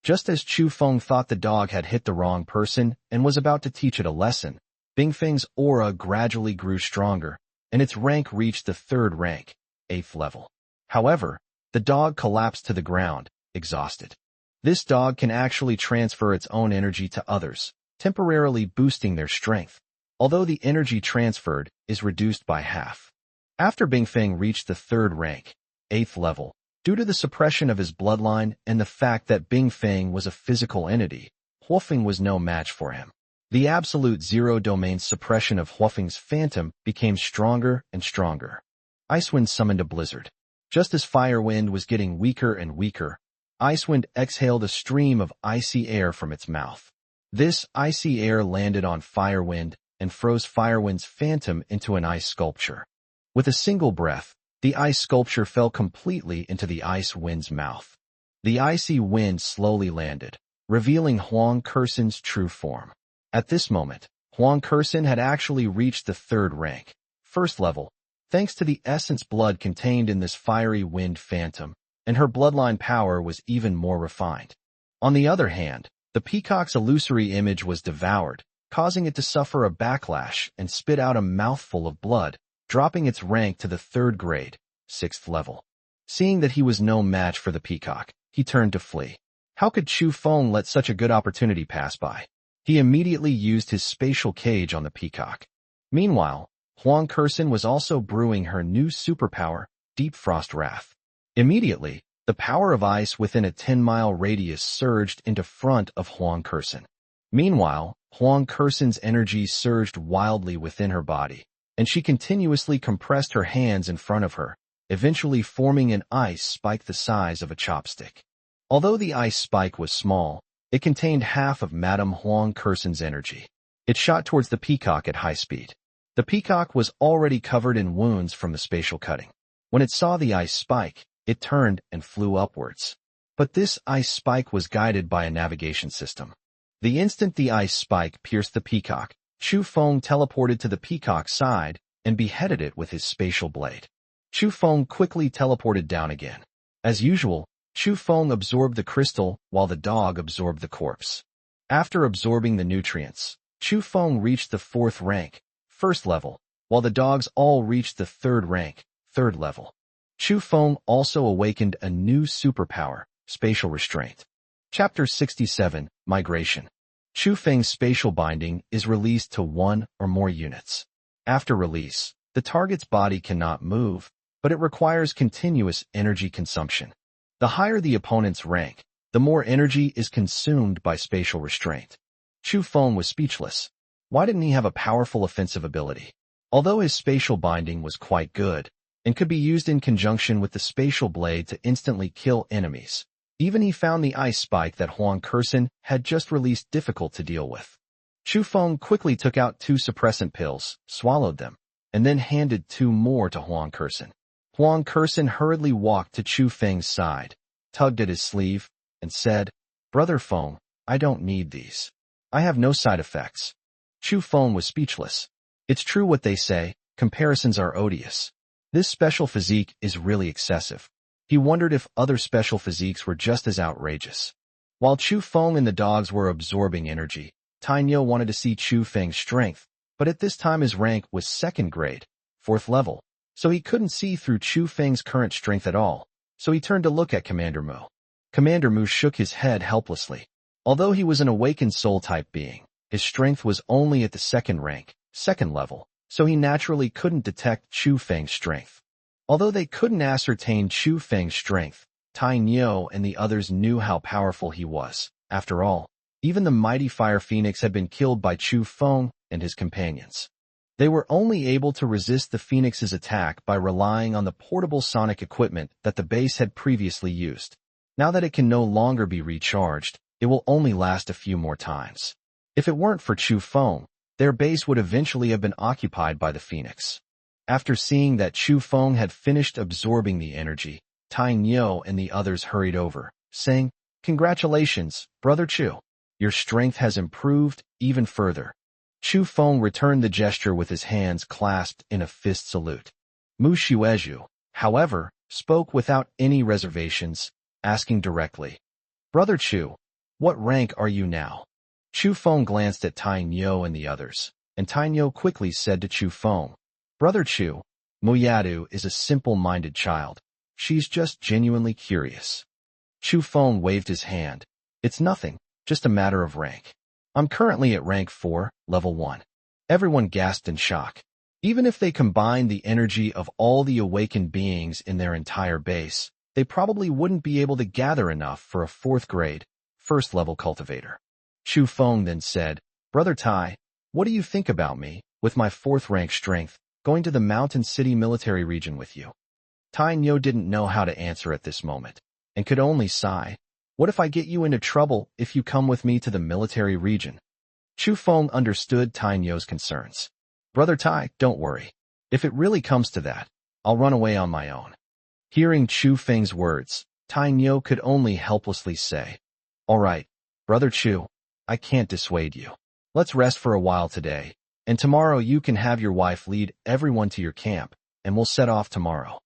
Just as Chu Feng thought the dog had hit the wrong person and was about to teach it a lesson, Bingfeng's aura gradually grew stronger, and its rank reached the 3rd rank, 8th level. However, the dog collapsed to the ground, exhausted. This dog can actually transfer its own energy to others, temporarily boosting their strength, although the energy transferred is reduced by half. After Bingfeng reached the 3rd rank, 8th level, due to the suppression of his bloodline and the fact that Bingfeng was a physical entity, Huofeng was no match for him. The absolute zero-domain suppression of Huofeng's phantom became stronger and stronger. Icewind summoned a blizzard. Just as Firewind was getting weaker and weaker, Icewind exhaled a stream of icy air from its mouth. This icy air landed on Firewind and froze Firewind's phantom into an ice sculpture. With a single breath, the ice sculpture fell completely into the ice wind's mouth. The icy wind slowly landed, revealing Huang Kerson's true form. At this moment, Huang Kerson had actually reached the 3rd rank, 1st level, thanks to the essence blood contained in this fiery wind phantom, and her bloodline power was even more refined. On the other hand, the peacock's illusory image was devoured, causing it to suffer a backlash and spit out a mouthful of blood, dropping its rank to the 3rd grade, 6th level. Seeing that he was no match for the peacock, he turned to flee. How could Chu Feng let such a good opportunity pass by? He immediately used his spatial cage on the peacock. Meanwhile, Huang Kerson was also brewing her new superpower, Deep Frost Wrath. Immediately, the power of ice within a 10-mile radius surged into front of Huang Kerson. Meanwhile, Huang Kerson's energy surged wildly within her body, and she continuously compressed her hands in front of her, eventually forming an ice spike the size of a chopstick. Although the ice spike was small, it contained half of Madame Huang Kerson's energy. It shot towards the peacock at high speed. The peacock was already covered in wounds from the spatial cutting. When it saw the ice spike, it turned and flew upwards. But this ice spike was guided by a navigation system. The instant the ice spike pierced the peacock, Chu Feng teleported to the peacock's side and beheaded it with his spatial blade. Chu Feng quickly teleported down again. As usual, Chu Feng absorbed the crystal while the dog absorbed the corpse. After absorbing the nutrients, Chu Feng reached the 4th rank, 1st level, while the dogs all reached the 3rd rank, 3rd level. Chu Feng also awakened a new superpower, spatial restraint. Chapter 67, Migration. Chu Feng's spatial binding is released to 1 or more units. After release, the target's body cannot move, but it requires continuous energy consumption. The higher the opponent's rank, the more energy is consumed by spatial restraint. Chu Feng was speechless. Why didn't he have a powerful offensive ability? Although his spatial binding was quite good, and could be used in conjunction with the spatial blade to instantly kill enemies, Even he found the ice spike that Huang Kursen had just released difficult to deal with. Chu Feng quickly took out 2 suppressant pills, swallowed them, and then handed 2 more to Huang Kursen. Huang Kursen hurriedly walked to Chu Feng's side, tugged at his sleeve, and said, "Brother Feng, I don't need these. I have no side effects." Chu Feng was speechless. It's true what they say, comparisons are odious. This special physique is really excessive. He wondered if other special physiques were just as outrageous. While Chu Feng and the dogs were absorbing energy, Tainyo wanted to see Chu Feng's strength, but at this time his rank was 2nd grade, 4th level, so he couldn't see through Chu Feng's current strength at all, so he turned to look at Commander Mu. Commander Mu shook his head helplessly. Although he was an awakened soul-type being, his strength was only at the 2nd rank, 2nd level, so he naturally couldn't detect Chu Feng's strength. Although they couldn't ascertain Chu Feng's strength, Tainyo and the others knew how powerful he was. After all, even the mighty Fire Phoenix had been killed by Chu Feng and his companions. They were only able to resist the Phoenix's attack by relying on the portable sonic equipment that the base had previously used. Now that it can no longer be recharged, it will only last a few more times. If it weren't for Chu Feng, their base would eventually have been occupied by the Phoenix. After seeing that Chu Feng had finished absorbing the energy, Tainyo and the others hurried over, saying, "Congratulations, Brother Chu. Your strength has improved even further." Chu Feng returned the gesture with his hands clasped in a fist salute. Mu Xuezhu, however, spoke without any reservations, asking directly, "Brother Chu, what rank are you now?" Chu Feng glanced at Tainyo and the others, and Tainyo quickly said to Chu Feng, "Brother Chu, Muyadu is a simple-minded child. She's just genuinely curious." Chu Feng waved his hand. "It's nothing, just a matter of rank. I'm currently at rank 4, level 1. Everyone gasped in shock. Even if they combined the energy of all the awakened beings in their entire base, they probably wouldn't be able to gather enough for a 4th grade, 1st level cultivator. Chu Feng then said, "Brother Tai, what do you think about me, with my 4th rank strength, going to the Mountain City military region with you?" Tainyo didn't know how to answer at this moment, and could only sigh. "What if I get you into trouble if you come with me to the military region?" Chu Feng understood Tainyo's concerns. "Brother Tai, don't worry. If it really comes to that, I'll run away on my own." Hearing Chu Feng's words, Tainyo could only helplessly say, "All right, Brother Chu, I can't dissuade you. Let's rest for a while today, and tomorrow you can have your wife lead everyone to your camp, and we'll set off tomorrow."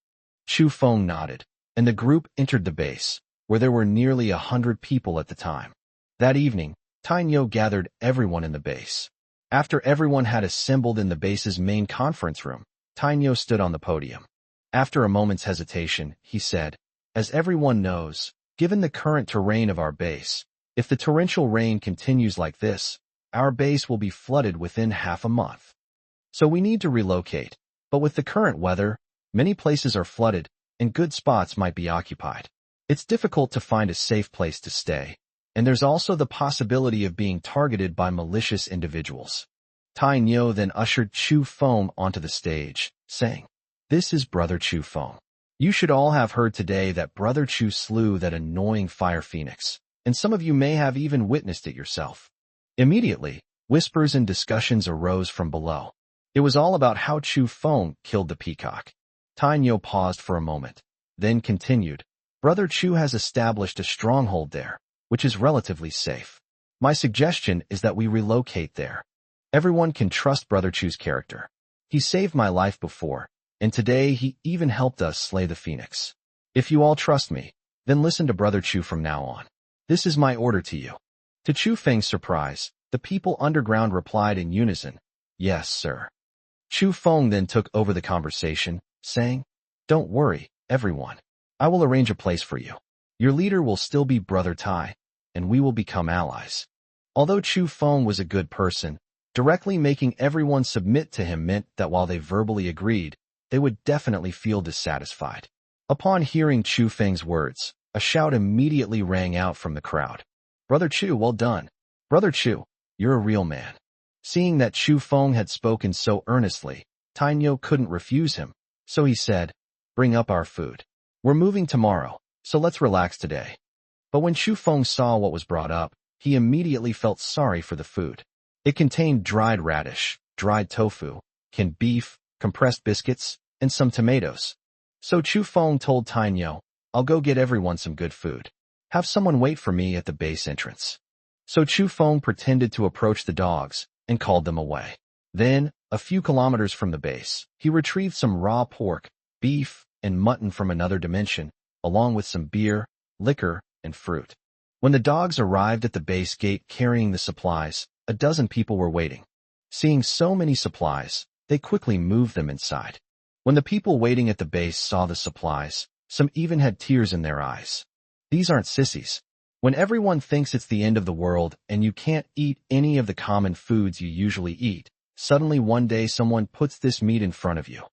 Chu Feng nodded, and the group entered the base, where there were nearly 100 people at the time. That evening, Tainyo gathered everyone in the base. After everyone had assembled in the base's main conference room, Tainyo stood on the podium. After a moment's hesitation, he said, "As everyone knows, given the current terrain of our base, if the torrential rain continues like this, our base will be flooded within half a month. So we need to relocate, but with the current weather, many places are flooded, and good spots might be occupied. It's difficult to find a safe place to stay, and there's also the possibility of being targeted by malicious individuals." Tainyo then ushered Chu Feng onto the stage, saying, "This is Brother Chu Feng. You should all have heard today that Brother Chu slew that annoying Fire Phoenix, and some of you may have even witnessed it yourself." Immediately, whispers and discussions arose from below. It was all about how Chu Feng killed the peacock. Tainyo paused for a moment, then continued, "Brother Chu has established a stronghold there, which is relatively safe. My suggestion is that we relocate there. Everyone can trust Brother Chu's character. He saved my life before, and today he even helped us slay the Phoenix. If you all trust me, then listen to Brother Chu from now on. This is my order to you." To Chu Feng's surprise, the people underground replied in unison, "Yes, sir." Chu Feng then took over the conversation, saying, "Don't worry, everyone. I will arrange a place for you. Your leader will still be Brother Tai, and we will become allies." Although Chu Feng was a good person, directly making everyone submit to him meant that while they verbally agreed, they would definitely feel dissatisfied. Upon hearing Chu Feng's words, a shout immediately rang out from the crowd. "Brother Chu, well done. Brother Chu, you're a real man." Seeing that Chu Feng had spoken so earnestly, Tainyo couldn't refuse him, so he said, "Bring up our food. We're moving tomorrow, so let's relax today." But when Chu Feng saw what was brought up, he immediately felt sorry for the food. It contained dried radish, dried tofu, canned beef, compressed biscuits, and some tomatoes. So Chu Feng told Tainyo, "I'll go get everyone some good food. Have someone wait for me at the base entrance." So Chu Feng pretended to approach the dogs and called them away. Then, a few kilometers from the base, he retrieved some raw pork, beef, and mutton from another dimension, along with some beer, liquor, and fruit. When the dogs arrived at the base gate carrying the supplies, a dozen people were waiting. Seeing so many supplies, they quickly moved them inside. When the people waiting at the base saw the supplies, some even had tears in their eyes. These aren't sissies. When everyone thinks it's the end of the world and you can't eat any of the common foods you usually eat, suddenly one day someone puts this meat in front of you.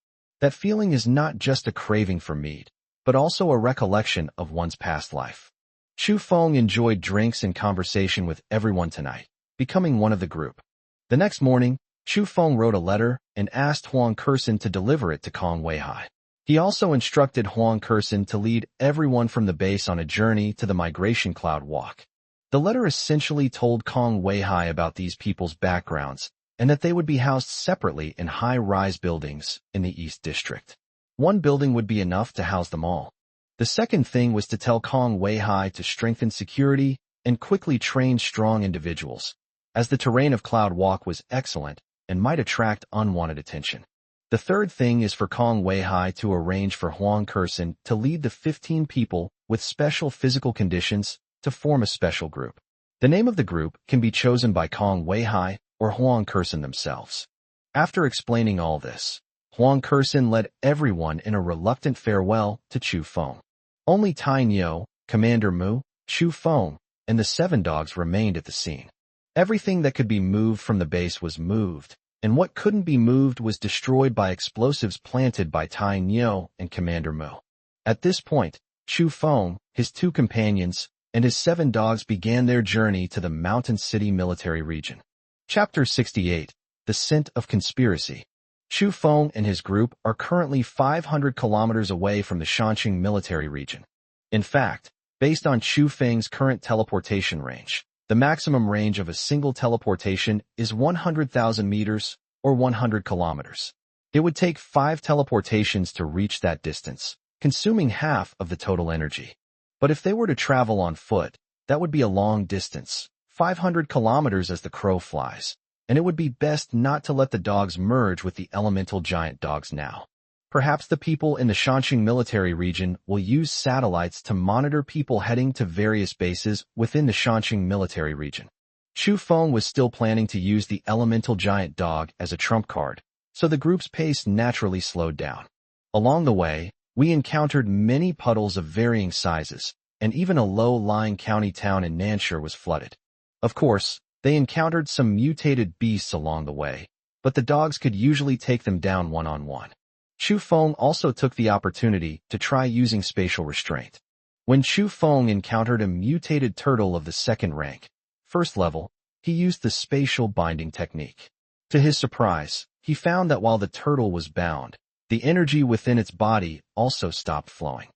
That feeling is not just a craving for meat, but also a recollection of one's past life. Chu Feng enjoyed drinks and conversation with everyone tonight, becoming one of the group. The next morning, Chu Feng wrote a letter and asked Huang Kersen to deliver it to Kong Weihai. He also instructed Huang Kersen to lead everyone from the base on a journey to the migration cloud walk. The letter essentially told Kong Weihai about these people's backgrounds and that they would be housed separately in high-rise buildings in the East District. One building would be enough to house them all. The second thing was to tell Kong Weihai to strengthen security and quickly train strong individuals, as the terrain of Cloud Walk was excellent and might attract unwanted attention. The third thing is for Kong Weihai to arrange for Huang Kersen to lead the 15 people with special physical conditions to form a special group. The name of the group can be chosen by Kong Weihai or Huang Kersen themselves. After explaining all this, Huang Kersen led everyone in a reluctant farewell to Chu Feng. Only Tainyo, Commander Mu, Chu Feng, and the 7 dogs remained at the scene. Everything that could be moved from the base was moved, and what couldn't be moved was destroyed by explosives planted by Tainyo and Commander Mu. At this point, Chu Feng, his 2 companions, and his 7 dogs began their journey to the Mountain City military region. Chapter 68, The Scent of Conspiracy. Chu Feng and his group are currently 500 kilometers away from the Shanxing military region. In fact, based on Chu Feng's current teleportation range, the maximum range of a single teleportation is 100,000 meters or 100 kilometers. It would take 5 teleportations to reach that distance, consuming half of the total energy. But if they were to travel on foot, that would be a long distance, 500 kilometers as the crow flies, and it would be best not to let the dogs merge with the elemental giant dogs now. Perhaps the people in the Shanxing military region will use satellites to monitor people heading to various bases within the Shanxing military region. Chu Feng was still planning to use the elemental giant dog as a trump card, so the group's pace naturally slowed down. Along the way, we encountered many puddles of varying sizes, and even a low-lying county town in Nanshire was flooded. Of course, they encountered some mutated beasts along the way, but the dogs could usually take them down one-on-one. Chu Feng also took the opportunity to try using spatial restraint. When Chu Feng encountered a mutated turtle of the 2nd rank, 1st level, he used the spatial binding technique. To his surprise, he found that while the turtle was bound, the energy within its body also stopped flowing.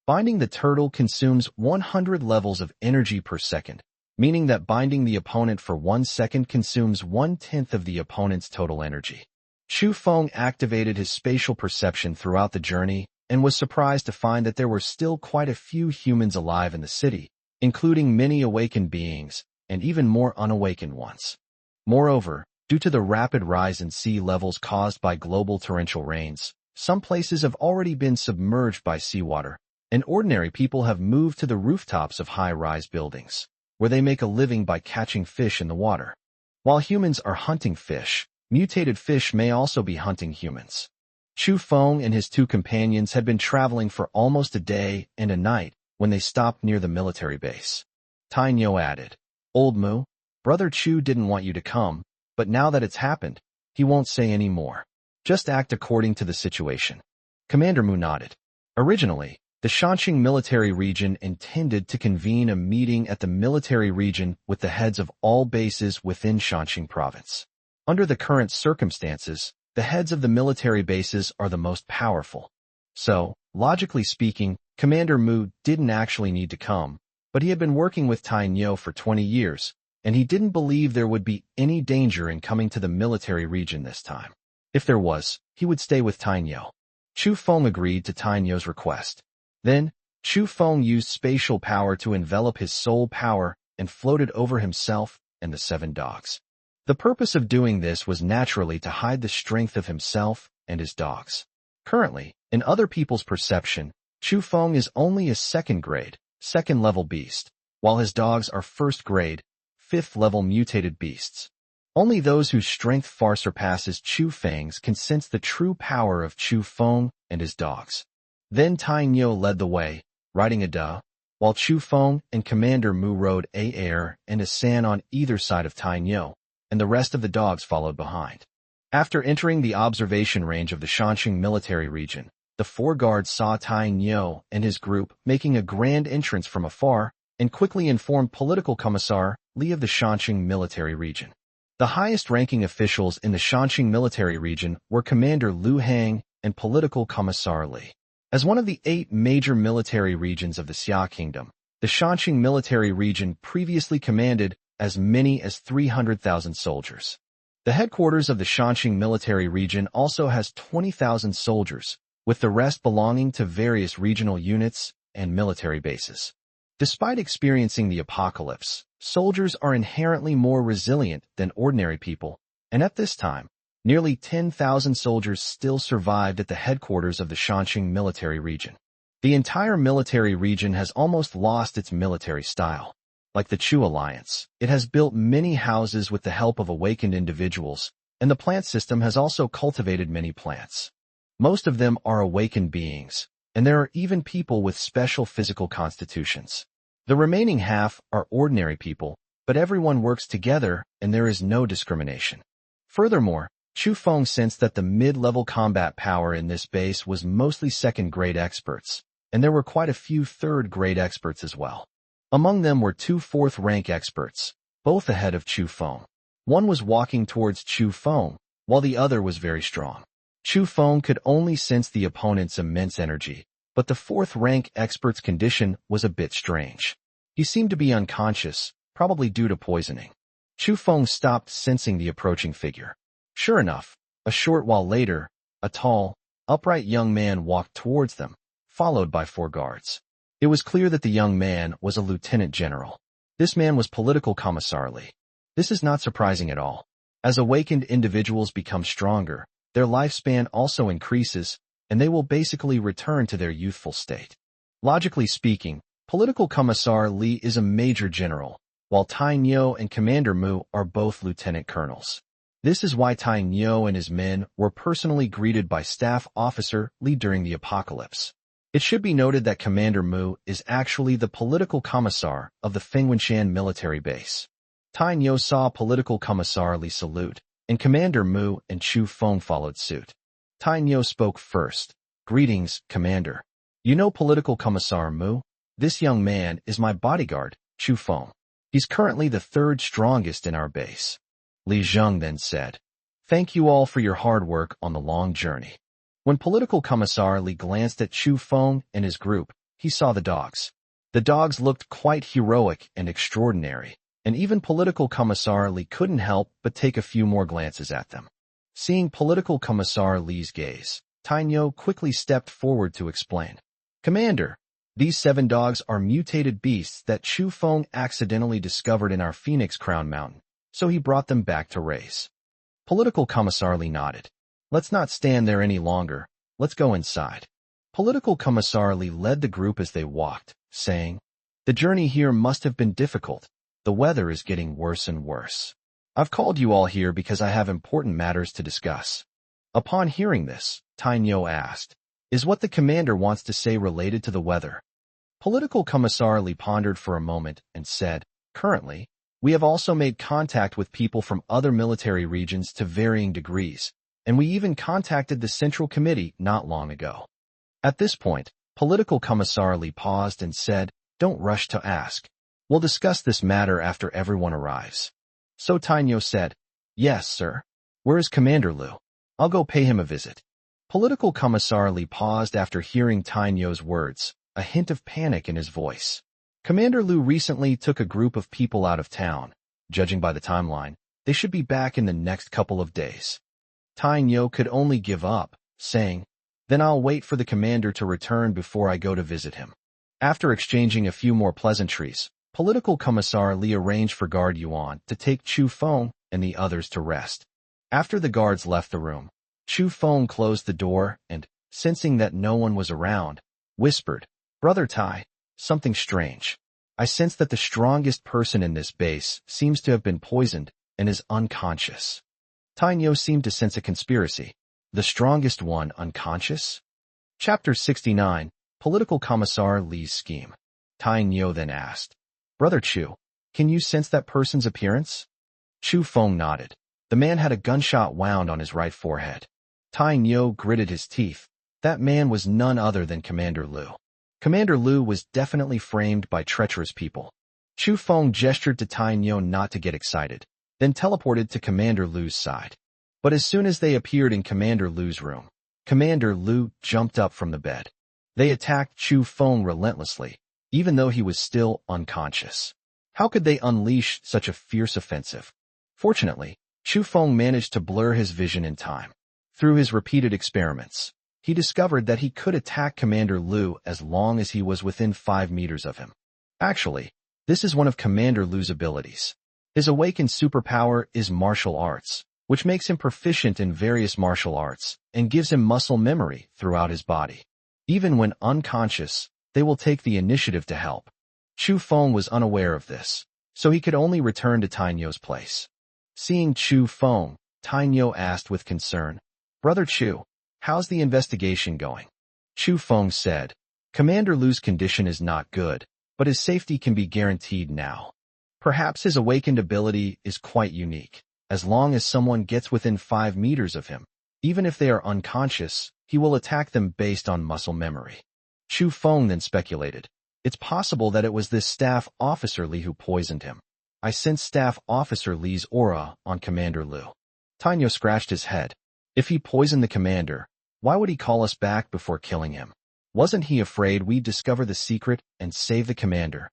Binding the turtle consumes 100 levels of energy per second, meaning that binding the opponent for 1 second consumes 1/10 of the opponent's total energy. Chu Feng activated his spatial perception throughout the journey and was surprised to find that there were still quite a few humans alive in the city, including many awakened beings and even more unawakened ones. Moreover, due to the rapid rise in sea levels caused by global torrential rains, some places have already been submerged by seawater, and ordinary people have moved to the rooftops of high-rise buildings, where they make a living by catching fish in the water. While humans are hunting fish, mutated fish may also be hunting humans. Chu Feng and his 2 companions had been traveling for almost a day and a night when they stopped near the military base. Tainyo added, "Old Mu, Brother Chu didn't want you to come, but now that it's happened, he won't say any more. Just act according to the situation." Commander Mu nodded. Originally, the Shanxing military region intended to convene a meeting at the military region with the heads of all bases within Shanxing province. Under the current circumstances, the heads of the military bases are the most powerful. So, logically speaking, Commander Mu didn't actually need to come, but he had been working with Tainyo for 20 years, and he didn't believe there would be any danger in coming to the military region this time. If there was, he would stay with Tainyo. Chu Feng agreed to Tainyo's request. Then, Chu Feng used spatial power to envelop his soul power and floated over himself and the 7 dogs. The purpose of doing this was naturally to hide the strength of himself and his dogs. Currently, in other people's perception, Chu Feng is only a second-grade, second-level beast, while his dogs are first-grade, fifth-level mutated beasts. Only those whose strength far surpasses Chu Feng's can sense the true power of Chu Feng and his dogs. Then Tainyo led the way, riding a Da, while Chu Feng and Commander Mu rode a air and a San on either side of Tainyo, and the rest of the dogs followed behind. After entering the observation range of the Shanxing military region, the 4 guards saw Tainyo and his group making a grand entrance from afar and quickly informed Political Commissar Li of the Shanxing military region. The highest-ranking officials in the Shanxing military region were Commander Lu Hang and Political Commissar Li. As one of the 8 major military regions of the Xia Kingdom, the Shanxing military region previously commanded as many as 300,000 soldiers. The headquarters of the Shanxing military region also has 20,000 soldiers, with the rest belonging to various regional units and military bases. Despite experiencing the apocalypse, soldiers are inherently more resilient than ordinary people, and at this time, nearly 10,000 soldiers still survived at the headquarters of the Shanxing military region. The entire military region has almost lost its military style. Like the Chu Alliance, it has built many houses with the help of awakened individuals, and the plant system has also cultivated many plants. Most of them are awakened beings, and there are even people with special physical constitutions. The remaining half are ordinary people, but everyone works together and there is no discrimination. Furthermore, Chu Feng sensed that the mid-level combat power in this base was mostly second-grade experts, and there were quite a few third-grade experts as well. Among them were 2 fourth-rank experts, both ahead of Chu Feng. One was walking towards Chu Feng, while the other was very strong. Chu Feng could only sense the opponent's immense energy, but the 4th-rank expert's condition was a bit strange. He seemed to be unconscious, probably due to poisoning. Chu Feng stopped sensing the approaching figure. Sure enough, a short while later, a tall, upright young man walked towards them, followed by 4 guards. It was clear that the young man was a lieutenant general. This man was Political Commissar Li. This is not surprising at all. As awakened individuals become stronger, their lifespan also increases, and they will basically return to their youthful state. Logically speaking, Political Commissar Li is a major general, while Tainyo and Commander Mu are both lieutenant colonels. This is why Tainyo and his men were personally greeted by Staff Officer Li during the apocalypse. It should be noted that Commander Mu is actually the political commissar of the Fengwenshan military base. Tainyo saw Political Commissar Li salute, and Commander Mu and Chu Feng followed suit. Tainyo spoke first. "Greetings, Commander. You know Political Commissar Mu? This young man is my bodyguard, Chu Feng. He's currently the 3rd strongest in our base." Li Zheng then said, "Thank you all for your hard work on the long journey." When Political Commissar Li glanced at Chu Feng and his group, he saw the dogs. The dogs looked quite heroic and extraordinary, and even Political Commissar Li couldn't help but take a few more glances at them. Seeing Political Commissar Li's gaze, Tainyo quickly stepped forward to explain. "Commander, these 7 dogs are mutated beasts that Chu Feng accidentally discovered in our Phoenix Crown Mountain, so he brought them back to raise." Political Commissar Li nodded. "Let's not stand there any longer, let's go inside." Political Commissar Li led the group as they walked, saying, "The journey here must have been difficult. The weather is getting worse and worse. I've called you all here because I have important matters to discuss." Upon hearing this, Tainyo asked, "Is what the commander wants to say related to the weather?" Political Commissar Li pondered for a moment and said, "Currently, we have also made contact with people from other military regions to varying degrees, and we even contacted the Central Committee not long ago." At this point, Political Commissar Li paused and said, "Don't rush to ask. We'll discuss this matter after everyone arrives." So Tainyo said, "Yes, sir. Where is Commander Lu? I'll go pay him a visit." Political Commissar Li paused after hearing Tainyo's words, a hint of panic in his voice. Commander Lu recently took a group of people out of town. Judging by the timeline, they should be back in the next couple of days. Tainyo could only give up, saying, "Then I'll wait for the commander to return before I go to visit him." After exchanging a few more pleasantries, Political Commissar Li arranged for Guard Yuan to take Chu Feng and the others to rest. After the guards left the room, Chu Feng closed the door and, sensing that no one was around, whispered, "Brother Tai, something strange. I sense that the strongest person in this base seems to have been poisoned and is unconscious." Tainyo seemed to sense a conspiracy. The strongest one unconscious? Chapter 69, Political Commissar Li's Scheme. Tainyo then asked, "Brother Chu, can you sense that person's appearance?" Chu Feng nodded. The man had a gunshot wound on his right forehead. Tainyo gritted his teeth. That man was none other than Commander Lu. Commander Lu was definitely framed by treacherous people. Chu Feng gestured to Tainyo not to get excited, then teleported to Commander Lu's side. But as soon as they appeared in Commander Lu's room, Commander Lu jumped up from the bed. They attacked Chu Feng relentlessly, even though he was still unconscious. How could they unleash such a fierce offensive? Fortunately, Chu Feng managed to blur his vision in time. Through his repeated experiments, he discovered that he could attack Commander Lu as long as he was within 5 meters of him. Actually, this is one of Commander Lu's abilities. His awakened superpower is martial arts, which makes him proficient in various martial arts and gives him muscle memory throughout his body. Even when unconscious, they will take the initiative to help. Chu Feng was unaware of this, so he could only return to Tainyo's place. Seeing Chu Feng, Tainyo asked with concern, "Brother Chu, how's the investigation going?" Chu Feng said, "Commander Lu's condition is not good, but his safety can be guaranteed now. Perhaps his awakened ability is quite unique. As long as someone gets within 5 meters of him, even if they are unconscious, he will attack them based on muscle memory." Chu Feng then speculated, "It's possible that it was this Staff Officer Li who poisoned him. I sense Staff Officer Li's aura on Commander Lu." Tainyo scratched his head. If he poisoned the commander, why would he call us back before killing him? Wasn't he afraid we'd discover the secret and save the commander?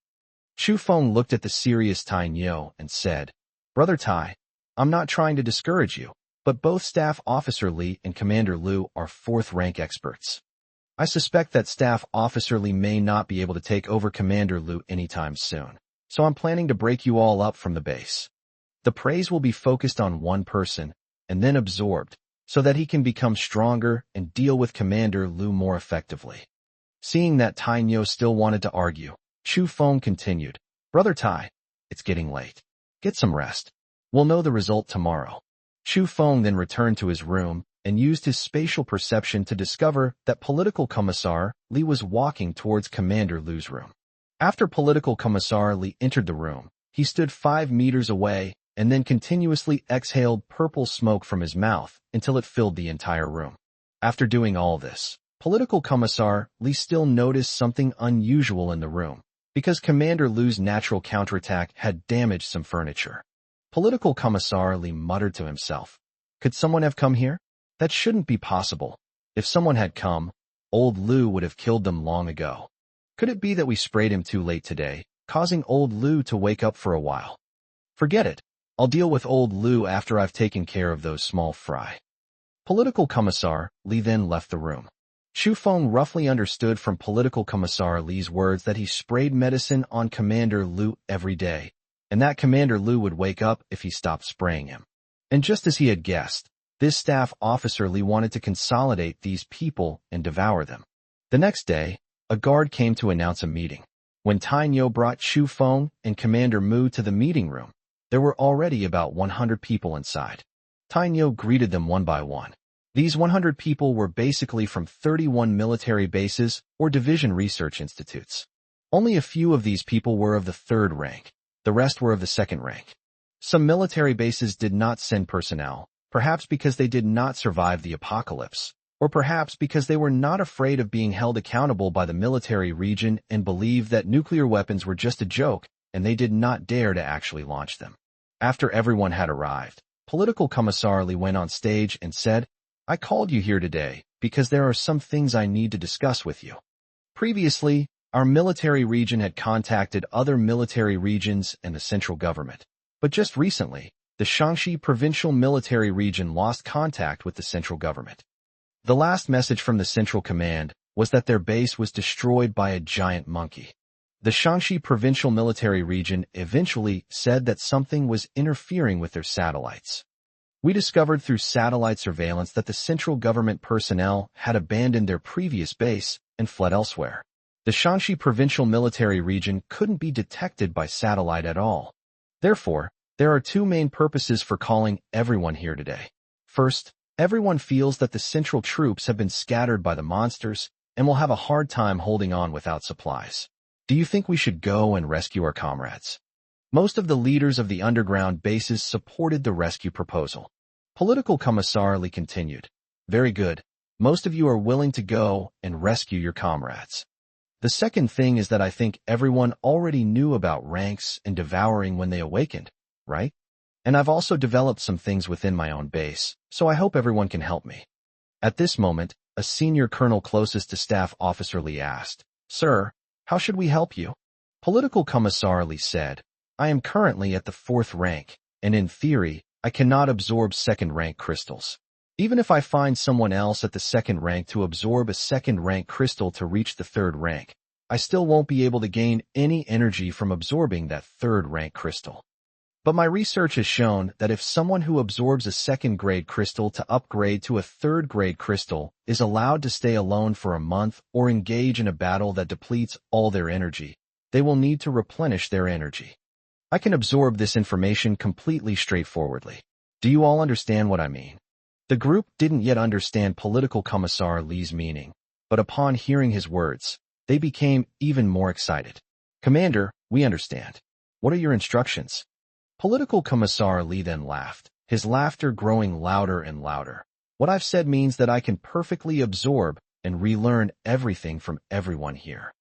Chu Feng looked at the serious Tainyo and said, "Brother Tai, I'm not trying to discourage you, but both Staff Officer Li and Commander Lu are 4th-rank experts. I suspect that Staff Officer Li may not be able to take over Commander Lu anytime soon, so I'm planning to break you all up from the base. The praise will be focused on one person and then absorbed, so that he can become stronger and deal with Commander Lu more effectively." Seeing that Tainyo still wanted to argue, Chu Feng continued, "Brother Tai, it's getting late. Get some rest. We'll know the result tomorrow." Chu Feng then returned to his room and used his spatial perception to discover that Political Commissar Li was walking towards Commander Lu's room. After Political Commissar Li entered the room, he stood 5 meters away and then continuously exhaled purple smoke from his mouth until it filled the entire room. After doing all this, Political Commissar Li still noticed something unusual in the room, because Commander Lu's natural counterattack had damaged some furniture. Political Commissar Li muttered to himself, "Could someone have come here? That shouldn't be possible. If someone had come, old Lu would have killed them long ago. Could it be that we sprayed him too late today, causing old Lu to wake up for a while? Forget it. I'll deal with old Lu after I've taken care of those small fry." Political Commissar Li then left the room. Chu Feng roughly understood from Political Commissar Li's words that he sprayed medicine on Commander Lu every day, and that Commander Lu would wake up if he stopped spraying him. And just as he had guessed, this Staff Officer Li wanted to consolidate these people and devour them. The next day, a guard came to announce a meeting. When Tainyo brought Chu Feng and Commander Mu to the meeting room, there were already about 100 people inside. Tainyo greeted them one by one. These 100 people were basically from 31 military bases or division research institutes. Only a few of these people were of the 3rd rank. The rest were of the 2nd rank. Some military bases did not send personnel, perhaps because they did not survive the apocalypse, or perhaps because they were not afraid of being held accountable by the military region and believed that nuclear weapons were just a joke and they did not dare to actually launch them. After everyone had arrived, Political Commissar Li went on stage and said, "I called you here today because there are some things I need to discuss with you." Previously, Our military region had contacted other military regions and the central government. But just recently, the Shaanxi provincial military region lost contact with the central government. The last message from the central command was that their base was destroyed by a giant monkey. The Shaanxi provincial military region eventually said that something was interfering with their satellites. We discovered through satellite surveillance that the central government personnel had abandoned their previous base and fled elsewhere. The Shaanxi provincial military region couldn't be detected by satellite at all. Therefore, there are two main purposes for calling everyone here today. First, everyone feels that the central troops have been scattered by the monsters and will have a hard time holding on without supplies. Do you think we should go and rescue our comrades? Most of the leaders of the underground bases supported the rescue proposal. Political Commissar Li continued. Very good. Most of you are willing to go and rescue your comrades. The second thing is that I think everyone already knew about ranks and devouring when they awakened, right? And I've also developed some things within my own base, so I hope everyone can help me. At this moment, a senior colonel closest to Staff Officer Li asked, Sir, how should we help you? Political Commissar Li said, I am currently at the 4th rank, and in theory, I cannot absorb 2nd rank crystals. Even if I find someone else at the 2nd rank to absorb a 2nd rank crystal to reach the 3rd rank, I still won't be able to gain any energy from absorbing that 3rd rank crystal. But my research has shown that if someone who absorbs a 2nd grade crystal to upgrade to a 3rd grade crystal is allowed to stay alone for a month or engage in a battle that depletes all their energy, they will need to replenish their energy. I can absorb this information completely straightforwardly. Do you all understand what I mean? The group didn't yet understand Political Commissar Li's meaning, but upon hearing his words, they became even more excited. Commander, we understand. What are your instructions? Political Commissar Li then laughed, his laughter growing louder and louder. What I've said means that I can perfectly absorb and relearn everything from everyone here.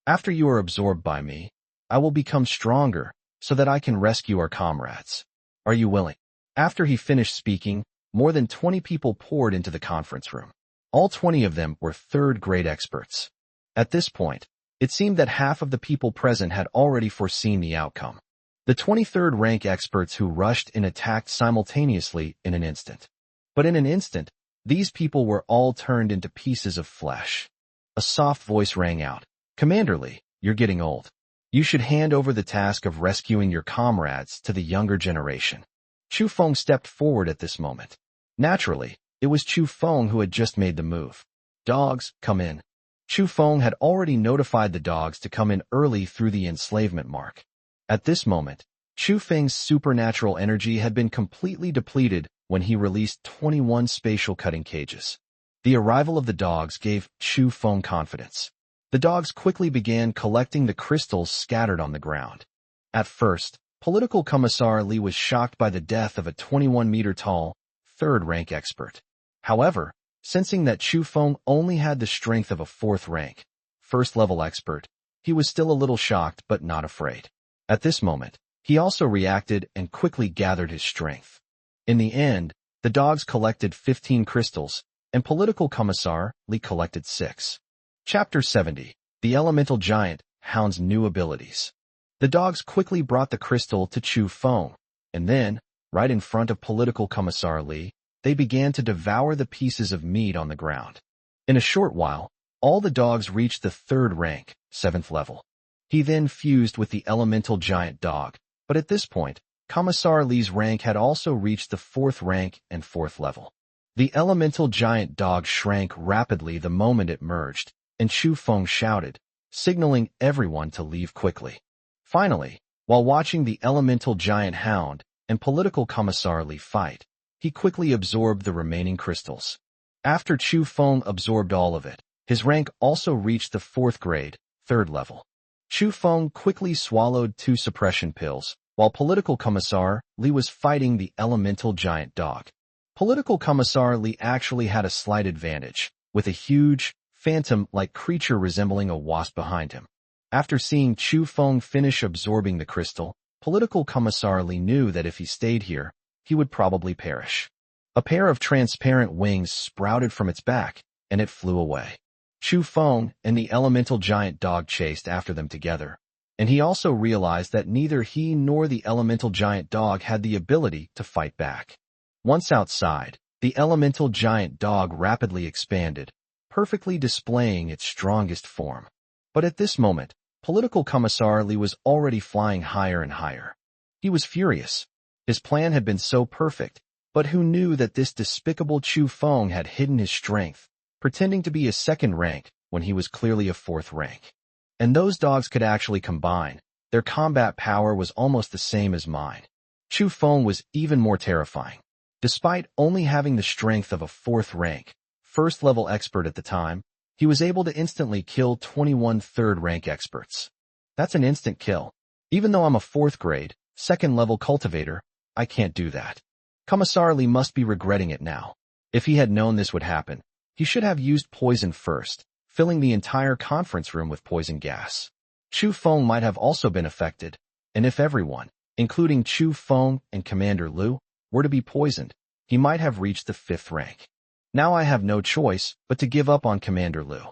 After you are absorbed by me, I will become stronger so that I can rescue our comrades. Are you willing? After he finished speaking, more than 20 people poured into the conference room. All 20 of them were 3rd grade experts. At this point, it seemed that half of the people present had already foreseen the outcome. The 23rd rank experts who rushed and attacked simultaneously in an instant. But in an instant, these people were all turned into pieces of flesh. A soft voice rang out. Commander Li, you're getting old. You should hand over the task of rescuing your comrades to the younger generation. Chu Feng stepped forward at this moment. Naturally, it was Chu Feng who had just made the move. Dogs, come in. Chu Feng had already notified the dogs to come in early through the enslavement mark. At this moment, Chu Feng's supernatural energy had been completely depleted when he released 21 spatial cutting cages. The arrival of the dogs gave Chu Feng confidence. The dogs quickly began collecting the crystals scattered on the ground. At first, Political Commissar Li was shocked by the death of a 21-meter-tall, 3rd rank expert. However, sensing that Chu Feng only had the strength of a 4th rank, 1st level expert, he was still a little shocked but not afraid. At this moment, he also reacted and quickly gathered his strength. In the end, the dogs collected 15 crystals, and Political Commissar Li collected 6. Chapter 70. The Elemental Giant, Hound's New Abilities. The dogs quickly brought the crystal to Chu Feng, and then, right in front of Political Commissar Li, they began to devour the pieces of meat on the ground. In a short while, all the dogs reached the 3rd rank, 7th level. He then fused with the elemental giant dog, but at this point, Commissar Li's rank had also reached the 4th rank and 4th level. The elemental giant dog shrank rapidly the moment it merged, and Chu Feng shouted, signaling everyone to leave quickly. Finally, while watching the elemental giant hound and Political Commissar Li fight, he quickly absorbed the remaining crystals. After Chu Feng absorbed all of it, his rank also reached the 4th grade, 3rd level. Chu Feng quickly swallowed 2 suppression pills, while Political Commissar Li was fighting the elemental giant dog. Political Commissar Li actually had a slight advantage, with a huge, phantom-like creature resembling a wasp behind him. After seeing Chu Feng finish absorbing the crystal, Political Commissar Li knew that if he stayed here, he would probably perish. A pair of transparent wings sprouted from its back, and it flew away. Chu Feng and the elemental giant dog chased after them together, and he also realized that neither he nor the elemental giant dog had the ability to fight back. Once outside, the elemental giant dog rapidly expanded, perfectly displaying its strongest form. But at this moment, Political Commissar Li was already flying higher and higher. He was furious. His plan had been so perfect, but who knew that this despicable Chu Feng had hidden his strength, pretending to be a second rank when he was clearly a fourth rank. And those dogs could actually combine. Their combat power was almost the same as mine. Chu Feng was even more terrifying. Despite only having the strength of a fourth rank, first-level expert at the time, he was able to instantly kill 21 third-rank experts. That's an instant kill. Even though I'm a fourth-grade, second-level cultivator, I can't do that. Commissar Li must be regretting it now. If he had known this would happen, he should have used poison first, filling the entire conference room with poison gas. Chu Feng might have also been affected, and if everyone, including Chu Feng and Commander Liu, were to be poisoned, he might have reached the fifth rank. Now I have no choice but to give up on Commander Liu.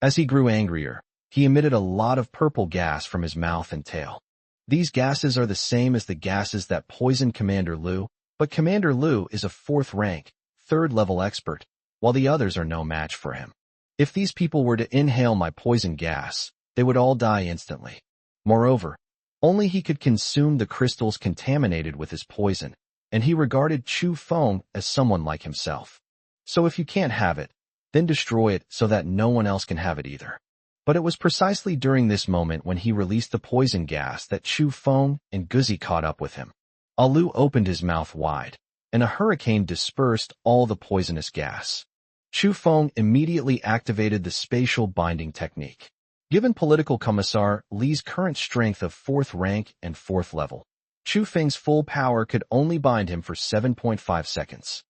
As he grew angrier, he emitted a lot of purple gas from his mouth and tail. These gases are the same as the gases that poisoned Commander Liu, but Commander Liu is a fourth rank, third-level expert, while the others are no match for him. If these people were to inhale my poison gas, they would all die instantly. Moreover, only he could consume the crystals contaminated with his poison, and he regarded Chu Feng as someone like himself. So if you can't have it, then destroy it so that no one else can have it either. But it was precisely during this moment when he released the poison gas that Chu Feng and Guzi caught up with him. Alu opened his mouth wide, and a hurricane dispersed all the poisonous gas. Chu Feng immediately activated the spatial binding technique. Given Political Commissar Li's current strength of fourth rank and fourth level, Chu Feng's full power could only bind him for 7.5 seconds.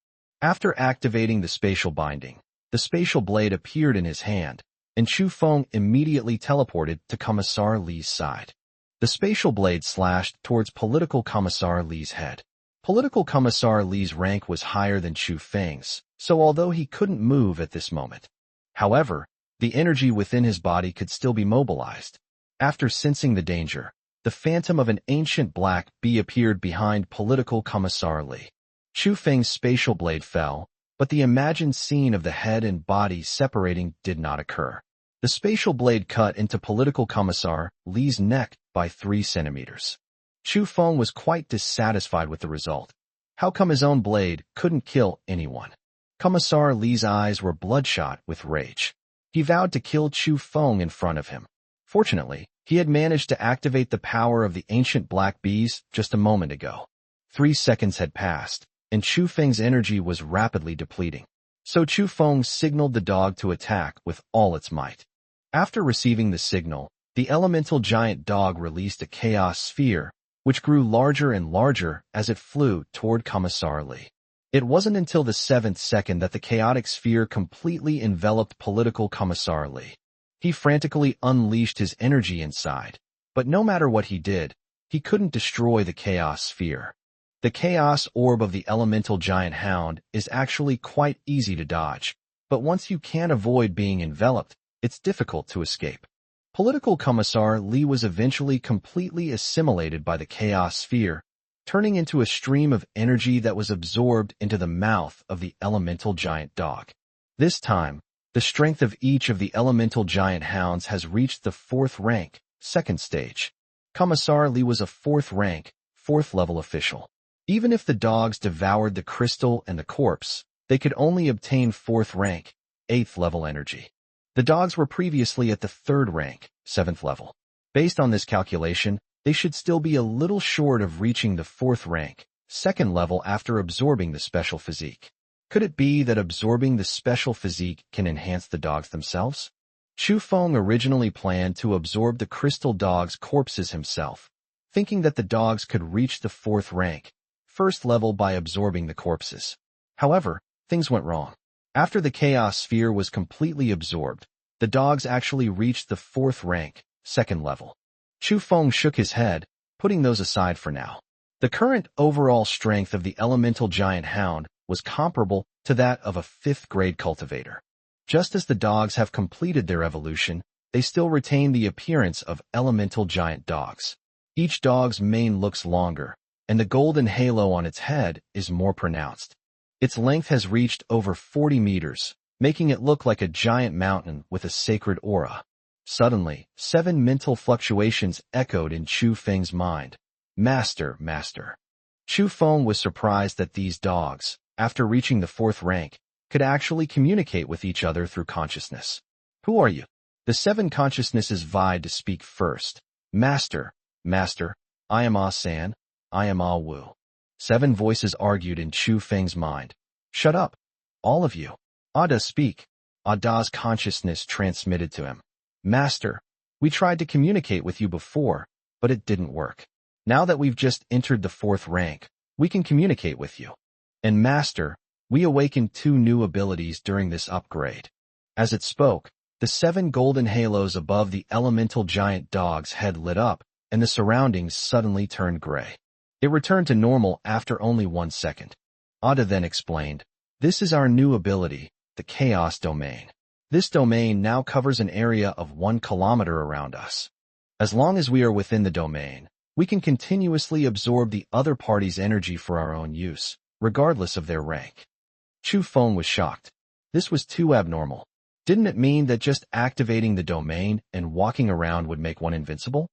After activating the spatial binding, the spatial blade appeared in his hand, and Chu Feng immediately teleported to Commissar Li's side. The spatial blade slashed towards Political Commissar Li's head. Political Commissar Li's rank was higher than Chu Feng's, so although he couldn't move at this moment, however, the energy within his body could still be mobilized. After sensing the danger, the phantom of an ancient black bee appeared behind Political Commissar Li. Chu Feng's spatial blade fell, but the imagined scene of the head and body separating did not occur. The spatial blade cut into Political Commissar Li's neck by 3 centimeters. Chu Feng was quite dissatisfied with the result. How come his own blade couldn't kill anyone? Commissar Li's eyes were bloodshot with rage. He vowed to kill Chu Feng in front of him. Fortunately, he had managed to activate the power of the ancient black bees just a moment ago. 3 seconds had passed, and Chu Feng's energy was rapidly depleting. So Chu Feng signaled the dog to attack with all its might. After receiving the signal, the elemental giant dog released a chaos sphere, which grew larger and larger as it flew toward Commissar Li. It wasn't until the 7th second that the chaotic sphere completely enveloped Political Commissar Li. He frantically unleashed his energy inside, but no matter what he did, he couldn't destroy the chaos sphere. The chaos orb of the elemental giant hound is actually quite easy to dodge, but once you can't avoid being enveloped, it's difficult to escape. Political Commissar Li was eventually completely assimilated by the chaos sphere, turning into a stream of energy that was absorbed into the mouth of the elemental giant dog. This time, the strength of each of the elemental giant hounds has reached the 4th rank, 2nd stage. Commissar Li was a 4th rank, 4th level official. Even if the dogs devoured the crystal and the corpse, they could only obtain 4th rank, 8th level energy. The dogs were previously at the 3rd rank, 7th level. Based on this calculation, they should still be a little short of reaching the 4th rank, 2nd level after absorbing the special physique. Could it be that absorbing the special physique can enhance the dogs themselves? Chu Feng originally planned to absorb the crystal dog's corpses himself, thinking that the dogs could reach the 4th rank, 1st level by absorbing the corpses. However, things went wrong. After the chaos sphere was completely absorbed, the dogs actually reached the 4th rank, 2nd level. Chu Feng shook his head, putting those aside for now. The current overall strength of the elemental giant hound was comparable to that of a 5th grade cultivator. Just as the dogs have completed their evolution, they still retain the appearance of elemental giant dogs. Each dog's mane looks longer, and the golden halo on its head is more pronounced. Its length has reached over 40 meters, making it look like a giant mountain with a sacred aura. Suddenly, 7 mental fluctuations echoed in Chu Feng's mind. Master, master. Chu Feng was surprised that these dogs, after reaching the 4th rank, could actually communicate with each other through consciousness. Who are you? The 7 consciousnesses vied to speak first. Master, master, I am Ah-san, I am Ah-Wu. 7 voices argued in Chu Feng's mind. Shut up, all of you. Ada speak. Ada's consciousness transmitted to him. Master, we tried to communicate with you before, but it didn't work. Now that we've just entered the 4th rank, we can communicate with you. And Master, we awakened 2 new abilities during this upgrade. As it spoke, the 7 golden halos above the elemental giant dog's head lit up, and the surroundings suddenly turned gray. It returned to normal after only 1 second. Ada then explained, this is our new ability, the Chaos Domain. This domain now covers an area of 1 kilometer around us. As long as we are within the domain, we can continuously absorb the other party's energy for our own use, regardless of their rank. Chu Feng was shocked. This was too abnormal. Didn't it mean that just activating the domain and walking around would make one invincible?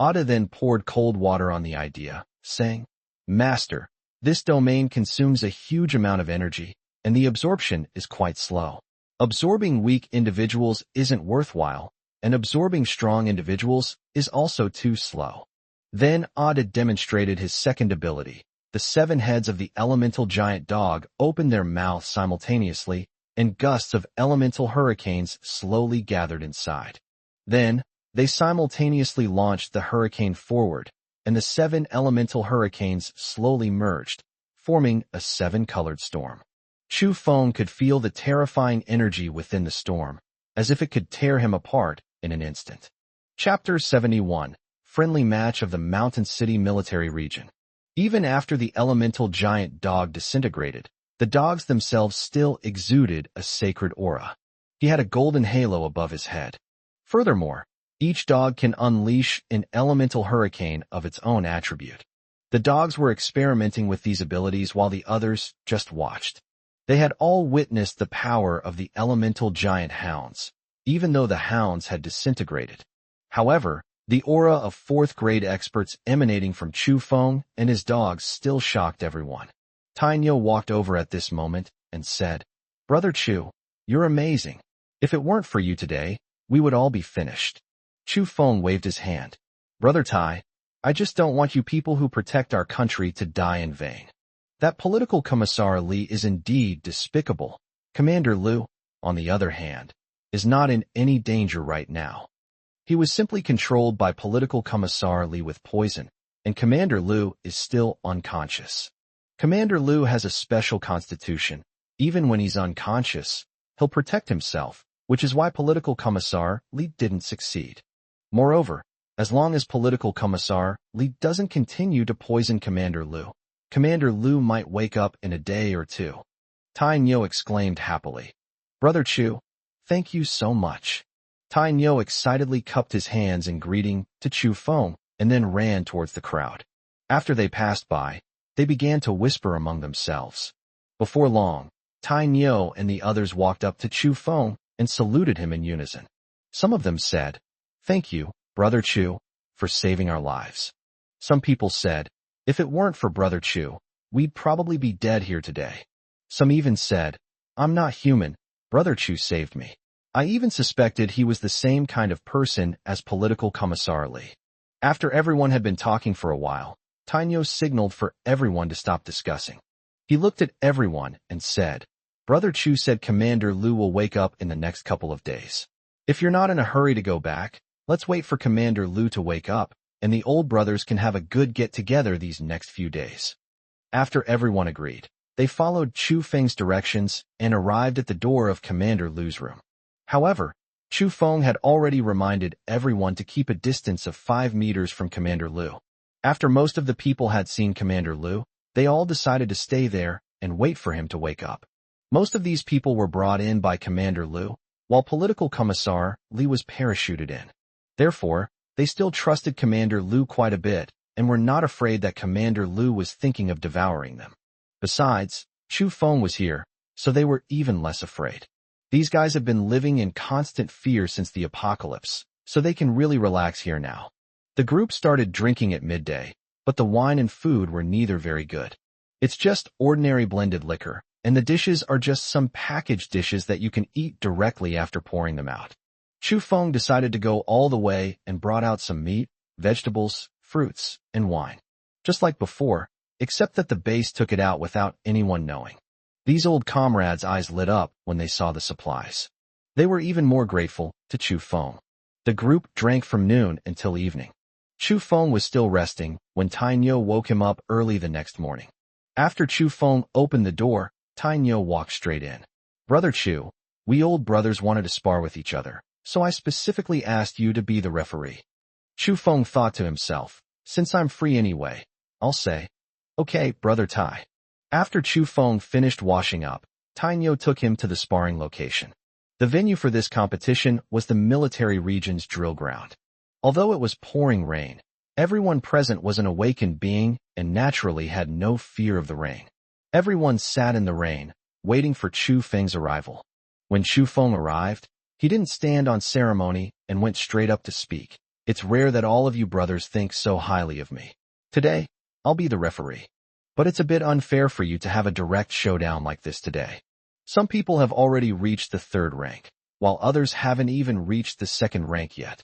Ada then poured cold water on the idea, saying, Master, this domain consumes a huge amount of energy, and the absorption is quite slow. Absorbing weak individuals isn't worthwhile, and absorbing strong individuals is also too slow. Then Ada demonstrated his second ability. The 7 heads of the elemental giant dog opened their mouths simultaneously, and gusts of elemental hurricanes slowly gathered inside. Then, they simultaneously launched the hurricane forward, and the 7 elemental hurricanes slowly merged, forming a 7-colored storm. Chu Feng could feel the terrifying energy within the storm, as if it could tear him apart in an instant. Chapter 71. Friendly Match of the Mountain City Military Region. Even after the elemental giant dog disintegrated, the dogs themselves still exuded a sacred aura. He had a golden halo above his head. Furthermore, each dog can unleash an elemental hurricane of its own attribute. The dogs were experimenting with these abilities while the others just watched. They had all witnessed the power of the elemental giant hounds, even though the hounds had disintegrated. However, the aura of 4th grade experts emanating from Chu Feng and his dogs still shocked everyone. Tainyo walked over at this moment and said, Brother Chu, you're amazing. If it weren't for you today, we would all be finished. Chu Feng waved his hand. Brother Tai, I just don't want you people who protect our country to die in vain. That political commissar Li is indeed despicable. Commander Liu, on the other hand, is not in any danger right now. He was simply controlled by political commissar Li with poison, and Commander Liu is still unconscious. Commander Liu has a special constitution. Even when he's unconscious, he'll protect himself, which is why political commissar Li didn't succeed. Moreover, as long as political commissar Li doesn't continue to poison Commander Liu might wake up in a day or 2. Tainyo exclaimed happily. Brother Chu, thank you so much. Tainyo excitedly cupped his hands in greeting to Chu Feng and then ran towards the crowd. After they passed by, they began to whisper among themselves. Before long, Tainyo and the others walked up to Chu Feng and saluted him in unison. Some of them said, Thank you, Brother Chu, for saving our lives. Some people said, If it weren't for Brother Chu, we'd probably be dead here today. Some even said, I'm not human, Brother Chu saved me. I even suspected he was the same kind of person as political commissar Li. After everyone had been talking for a while, Tainyo signaled for everyone to stop discussing. He looked at everyone and said, Brother Chu said Commander Liu will wake up in the next couple of days. If you're not in a hurry to go back, let's wait for Commander Liu to wake up, and the old brothers can have a good get-together these next few days. After everyone agreed, they followed Chu Feng's directions and arrived at the door of Commander Liu's room. However, Chu Feng had already reminded everyone to keep a distance of 5 meters from Commander Liu. After most of the people had seen Commander Liu, they all decided to stay there and wait for him to wake up. Most of these people were brought in by Commander Liu, while Political Commissar Li was parachuted in. Therefore, they still trusted Commander Liu quite a bit, and were not afraid that Commander Liu was thinking of devouring them. Besides, Chu Feng was here, so they were even less afraid. These guys have been living in constant fear since the apocalypse, so they can really relax here now. The group started drinking at midday, but the wine and food were neither very good. It's just ordinary blended liquor, and the dishes are just some packaged dishes that you can eat directly after pouring them out. Chu Feng decided to go all the way and brought out some meat, vegetables, fruits, and wine. Just like before, except that the base took it out without anyone knowing. These old comrades' eyes lit up when they saw the supplies. They were even more grateful to Chu Feng. The group drank from noon until evening. Chu Feng was still resting when Tainyo woke him up early the next morning. After Chu Feng opened the door, Tainyo walked straight in. "Brother Chu, we old brothers wanted to spar with each other, so I specifically asked you to be the referee." Chu Feng thought to himself, "Since I'm free anyway, I'll say, okay, brother Tai." After Chu Feng finished washing up, Tainyo took him to the sparring location. The venue for this competition was the military region's drill ground. Although it was pouring rain, everyone present was an awakened being and naturally had no fear of the rain. Everyone sat in the rain, waiting for Chu Feng's arrival. When Chu Feng arrived, he didn't stand on ceremony and went straight up to speak. "It's rare that all of you brothers think so highly of me. Today, I'll be the referee. But it's a bit unfair for you to have a direct showdown like this today. Some people have already reached the 3rd rank, while others haven't even reached the 2nd rank yet.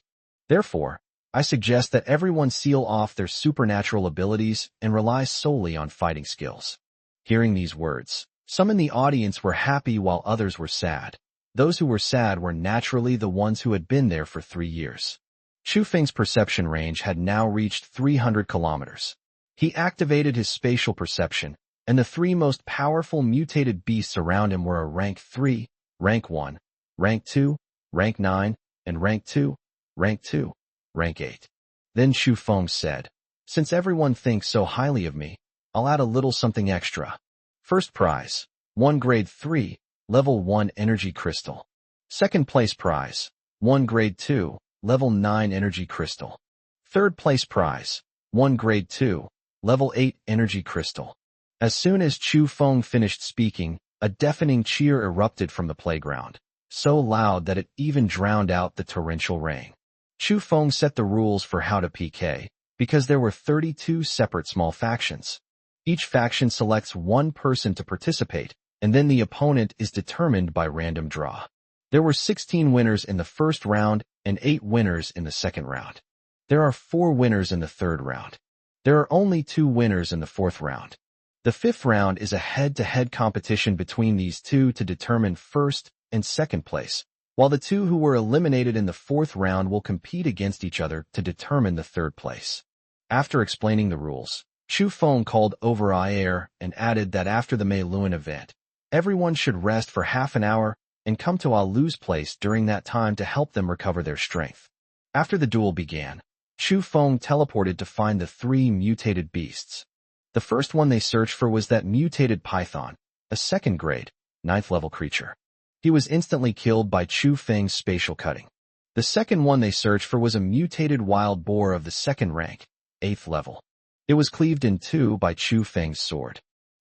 Therefore, I suggest that everyone seal off their supernatural abilities and rely solely on fighting skills." Hearing these words, some in the audience were happy while others were sad. Those who were sad were naturally the ones who had been there for 3 years. Chu Feng's perception range had now reached 300 kilometers. He activated his spatial perception, and the 3 most powerful mutated beasts around him were a rank 3, rank 1, rank 2, rank 9, and rank 2, rank 2, rank 8. Then Chu Feng said, "Since everyone thinks so highly of me, I'll add a little something extra. First prize, 1 grade 3, level 1 energy crystal. Second place prize, 1 grade 2, level 9 energy crystal. Third place prize, 1 grade 2, level 8 energy crystal." As soon as Chu Feng finished speaking, a deafening cheer erupted from the playground, so loud that it even drowned out the torrential rain. Chu Feng set the rules for how to PK, because there were 32 separate small factions. Each faction selects 1 person to participate, and then the opponent is determined by random draw. There were 16 winners in the 1st round and 8 winners in the 2nd round. There are 4 winners in the 3rd round. There are only 2 winners in the 4th round. The 5th round is a head-to-head competition between these 2 to determine 1st and 2nd place, while the 2 who were eliminated in the 4th round will compete against each other to determine the 3rd place. After explaining the rules, Chu Feng called over air and added that after the Mei Luan event, everyone should rest for half an hour and come to Lu's place during that time to help them recover their strength. After the duel began, Chu Feng teleported to find the 3 mutated beasts. The first one they searched for was that mutated python, a 2nd grade, 9th level creature. He was instantly killed by Chu Feng's spatial cutting. The second one they searched for was a mutated wild boar of the 2nd rank, 8th level. It was cleaved in 2 by Chu Feng's sword.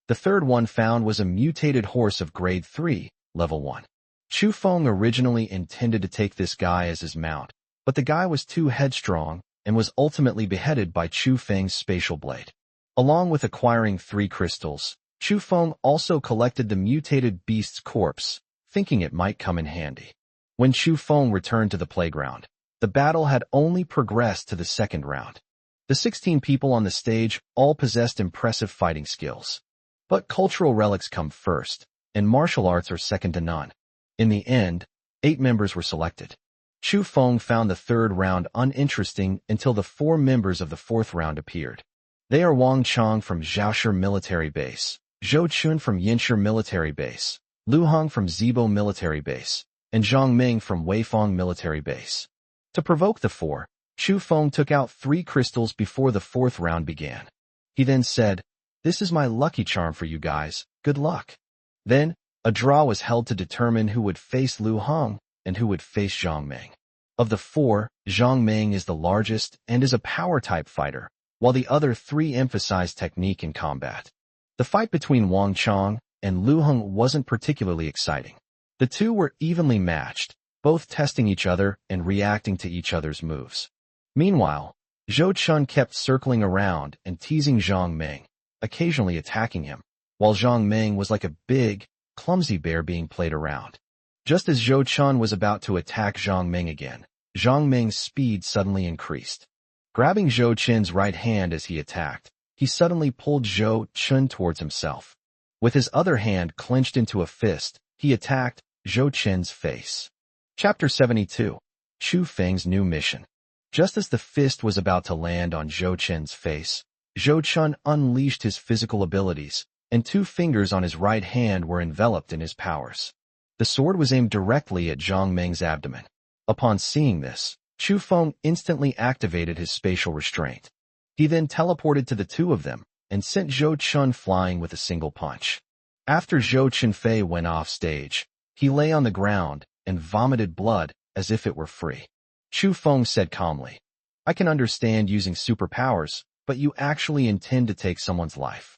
The third one found was a mutated horse of grade 3, level 1. Chu Feng originally intended to take this guy as his mount, but the guy was too headstrong and was ultimately beheaded by Chu Feng's spatial blade. Along with acquiring 3 crystals, Chu Feng also collected the mutated beast's corpse, thinking it might come in handy. When Chu Feng returned to the playground, the battle had only progressed to the 2nd round. The 16 people on the stage all possessed impressive fighting skills. But cultural relics come first, and martial arts are second to none. In the end, 8 members were selected. Chu Feng found the 3rd round uninteresting until the 4 members of the 4th round appeared. They are Wang Chang from Zhaoshi Military Base, Zhou Chun from Yinshi Military Base, Lu Hong from Zibo Military Base, and Zhang Ming from Weifang Military Base. To provoke the 4, Chu Feng took out 3 crystals before the 4th round began. He then said, "This is my lucky charm for you guys, good luck." Then, A draw was held to determine who would face Lu Heng and who would face Zhang Ming. Of the four, Zhang Ming is the largest and is a power-type fighter, while the other three emphasize technique in combat. The fight between Wang Chong and Lu Heng wasn't particularly exciting. The two were evenly matched, both testing each other and reacting to each other's moves. Meanwhile, Zhou Chun kept circling around and teasing Zhang Ming, occasionally attacking him, while Zhang Ming was like a big, clumsy bear being played around. Just as Zhou Chun was about to attack Zhang Ming again, Zhang Ming's speed suddenly increased. Grabbing Zhou Chun's right hand as he attacked, he suddenly pulled Zhou Chun towards himself. With his other hand clenched into a fist, he attacked Zhou Chun's face. Chapter 72. Chu Feng's New Mission. Just as the fist was about to land on Zhou Chun's face, Zhou Chun unleashed his physical abilities, and 2 fingers on his right hand were enveloped in his powers. The sword was aimed directly at Zhang Ming's abdomen. Upon seeing this, Chu Feng instantly activated his spatial restraint. He then teleported to the two of them and sent Zhou Chun flying with a single punch. After Zhou Chunfei went off stage, he lay on the ground and vomited blood as if it were free. Chu Feng said calmly, "I can understand using superpowers, but you actually intend to take someone's life."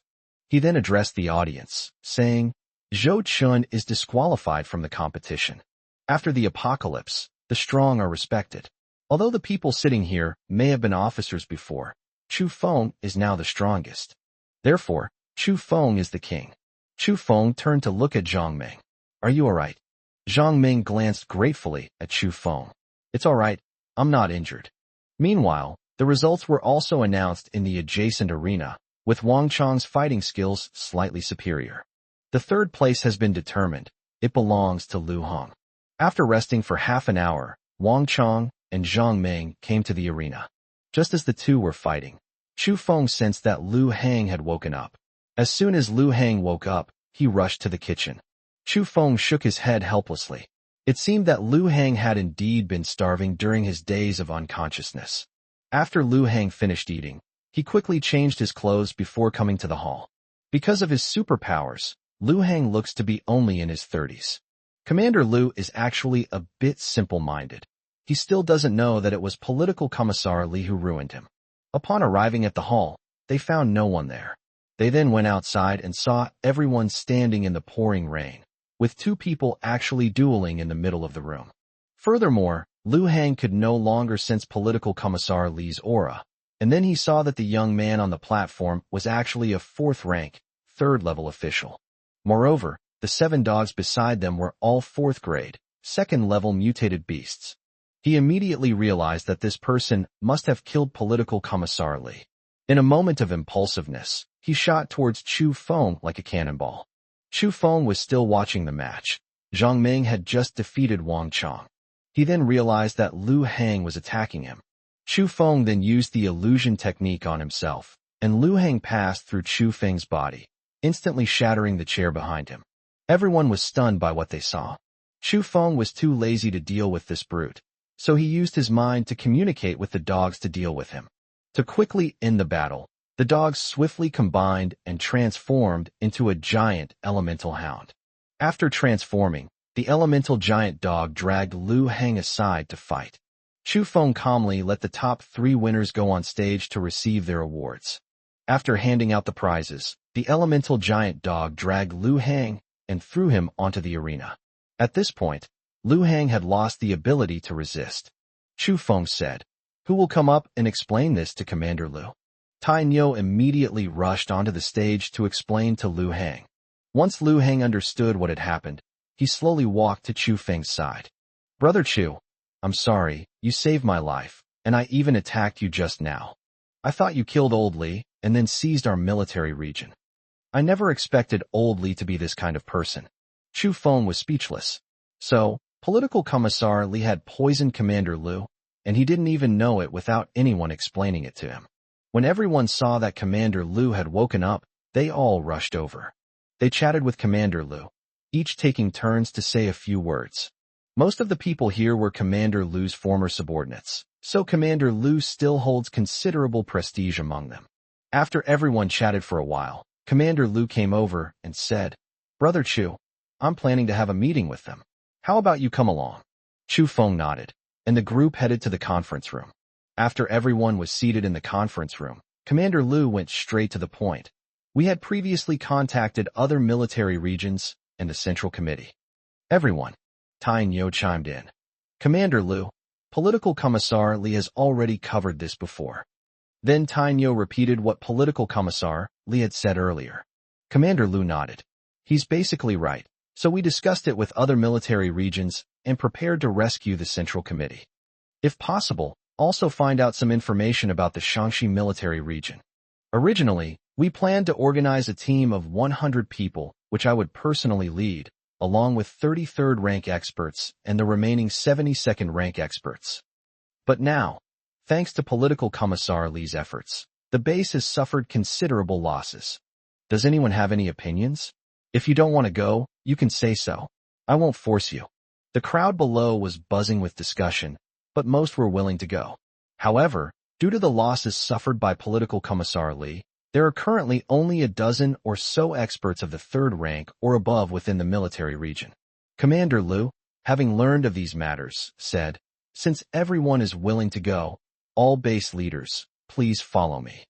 He then addressed the audience, saying, "Zhou Chun is disqualified from the competition. After the apocalypse, the strong are respected. Although the people sitting here may have been officers before, Chu Feng is now the strongest. Therefore, Chu Feng is the king." Chu Feng turned to look at Zhang Ming. "Are you alright?" Zhang Ming glanced gratefully at Chu Feng. "It's alright, I'm not injured." Meanwhile, the results were also announced in the adjacent arena, with Wang Chong's fighting skills slightly superior. The third place has been determined. It belongs to Lu Heng. After resting for half an hour, Wang Chong and Zhang Ming came to the arena. Just as the two were fighting, Chu Feng sensed that Lu Heng had woken up. As soon as Lu Heng woke up, he rushed to the kitchen. Chu Feng shook his head helplessly. It seemed that Lu Heng had indeed been starving during his days of unconsciousness. After Lu Heng finished eating, he quickly changed his clothes before coming to the hall. Because of his superpowers, Lu Heng looks to be only in his 30s. Commander Lu is actually a bit simple-minded. He still doesn't know that it was political commissar Li who ruined him. Upon arriving at the hall, they found no one there. They then went outside and saw everyone standing in the pouring rain, with 2 people actually dueling in the middle of the room. Furthermore, Lu Heng could no longer sense political commissar Li's aura, and then he saw that the young man on the platform was actually a 4th-rank, 3rd-level official. Moreover, the 7 dogs beside them were all 4th grade, 2nd-level mutated beasts. He immediately realized that this person must have killed political commissar Li. In a moment of impulsiveness, he shot towards Chu Feng like a cannonball. Chu Feng was still watching the match. Zhang Ming had just defeated Wang Chong. He then realized that Lu Heng was attacking him. Chu Feng then used the illusion technique on himself, and Lu Heng passed through Chu Feng's body, instantly shattering the chair behind him. Everyone was stunned by what they saw. Chu Feng was too lazy to deal with this brute, so he used his mind to communicate with the dogs to deal with him. To quickly end the battle, the dogs swiftly combined and transformed into a giant elemental hound. After transforming, the elemental giant dog dragged Lu Heng aside to fight. Chu Feng calmly let the top 3 winners go on stage to receive their awards. After handing out the prizes, the elemental giant dog dragged Lu Heng and threw him onto the arena. At this point, Lu Heng had lost the ability to resist. Chu Feng said, "Who will come up and explain this to Commander Lu?" Tai Nyo immediately rushed onto the stage to explain to Lu Heng. Once Lu Heng understood what had happened, he slowly walked to Chu Feng's side. "Brother Chu, I'm sorry, you saved my life, and I even attacked you just now. I thought you killed Old Li, and then seized our military region. I never expected Old Li to be this kind of person." Chu Feng was speechless. So, political commissar Li had poisoned Commander Lu, and he didn't even know it without anyone explaining it to him. When everyone saw that Commander Lu had woken up, they all rushed over. They chatted with Commander Lu, each taking turns to say a few words. Most of the people here were Commander Lu's former subordinates, so Commander Lu still holds considerable prestige among them. After everyone chatted for a while, Commander Lu came over and said, "Brother Chu, I'm planning to have a meeting with them. How about you come along? Chu Feng nodded, and the group headed to the conference room. After everyone was seated in the conference room, Commander Lu went straight to the point. We had previously contacted other military regions and the Central Committee. Everyone, Tyne Yo chimed in. Commander Lu, Political Commissar Li has already covered this before. Then Tyne Yo repeated what Political Commissar Li had said earlier. Commander Lu nodded. He's basically right, so we discussed it with other military regions and prepared to rescue the Central Committee. If possible, also find out some information about the Shaanxi military region. Originally, we planned to organize a team of 100 people, which I would personally lead, along with 33rd rank experts and the remaining 72nd rank experts. But now, thanks to Political Commissar Li's efforts, the base has suffered considerable losses. Does anyone have any opinions? If you don't want to go, you can say so. I won't force you. The crowd below was buzzing with discussion, but most were willing to go. However, due to the losses suffered by Political Commissar Li, there are currently only a dozen or so experts of the 3rd rank or above within the military region. Commander Lu, having learned of these matters, said, since everyone is willing to go, all base leaders, please follow me.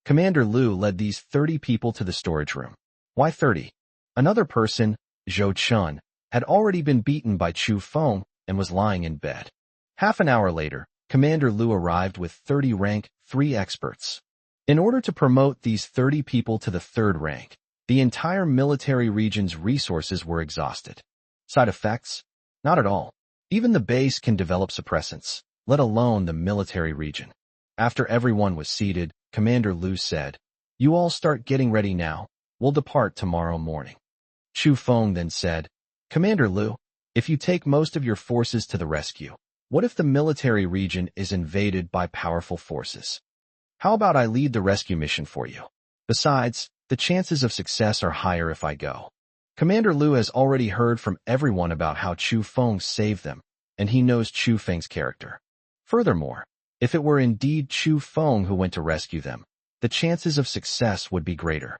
Commander Lu led these 30 people to the storage room. Why 30? Another person, Zhou Chun, had already been beaten by Chu Feng and was lying in bed. Half an hour later, Commander Lu arrived with 30 rank 3 experts. In order to promote these 30 people to the 3rd rank, the entire military region's resources were exhausted. Side effects? Not at all. Even the base can develop suppressants, let alone the military region. After everyone was seated, Commander Lu said, you all start getting ready now. We'll depart tomorrow morning. Chu Feng then said, Commander Lu, if you take most of your forces to the rescue, what if the military region is invaded by powerful forces? How about I lead the rescue mission for you? Besides, the chances of success are higher if I go. Commander Lu has already heard from everyone about how Chu Feng saved them, and he knows Chu Feng's character. Furthermore, if it were indeed Chu Feng who went to rescue them, the chances of success would be greater.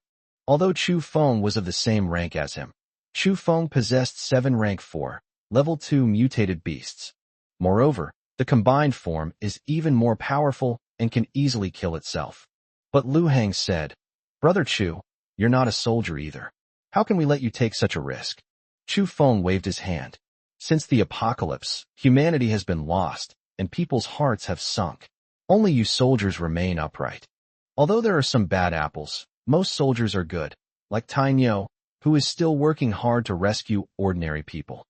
Although Chu Feng was of the same rank as him, Chu Feng possessed 7 rank 4, level 2 mutated beasts. Moreover, the combined form is even more powerful and can easily kill itself. But Lu Hang said, Brother Chu, you're not a soldier either. How can we let you take such a risk? Chu Feng waved his hand. Since the apocalypse, humanity has been lost, and people's hearts have sunk. Only you soldiers remain upright. Although there are some bad apples, most soldiers are good, like Tyne Yo, who is still working hard to rescue ordinary people.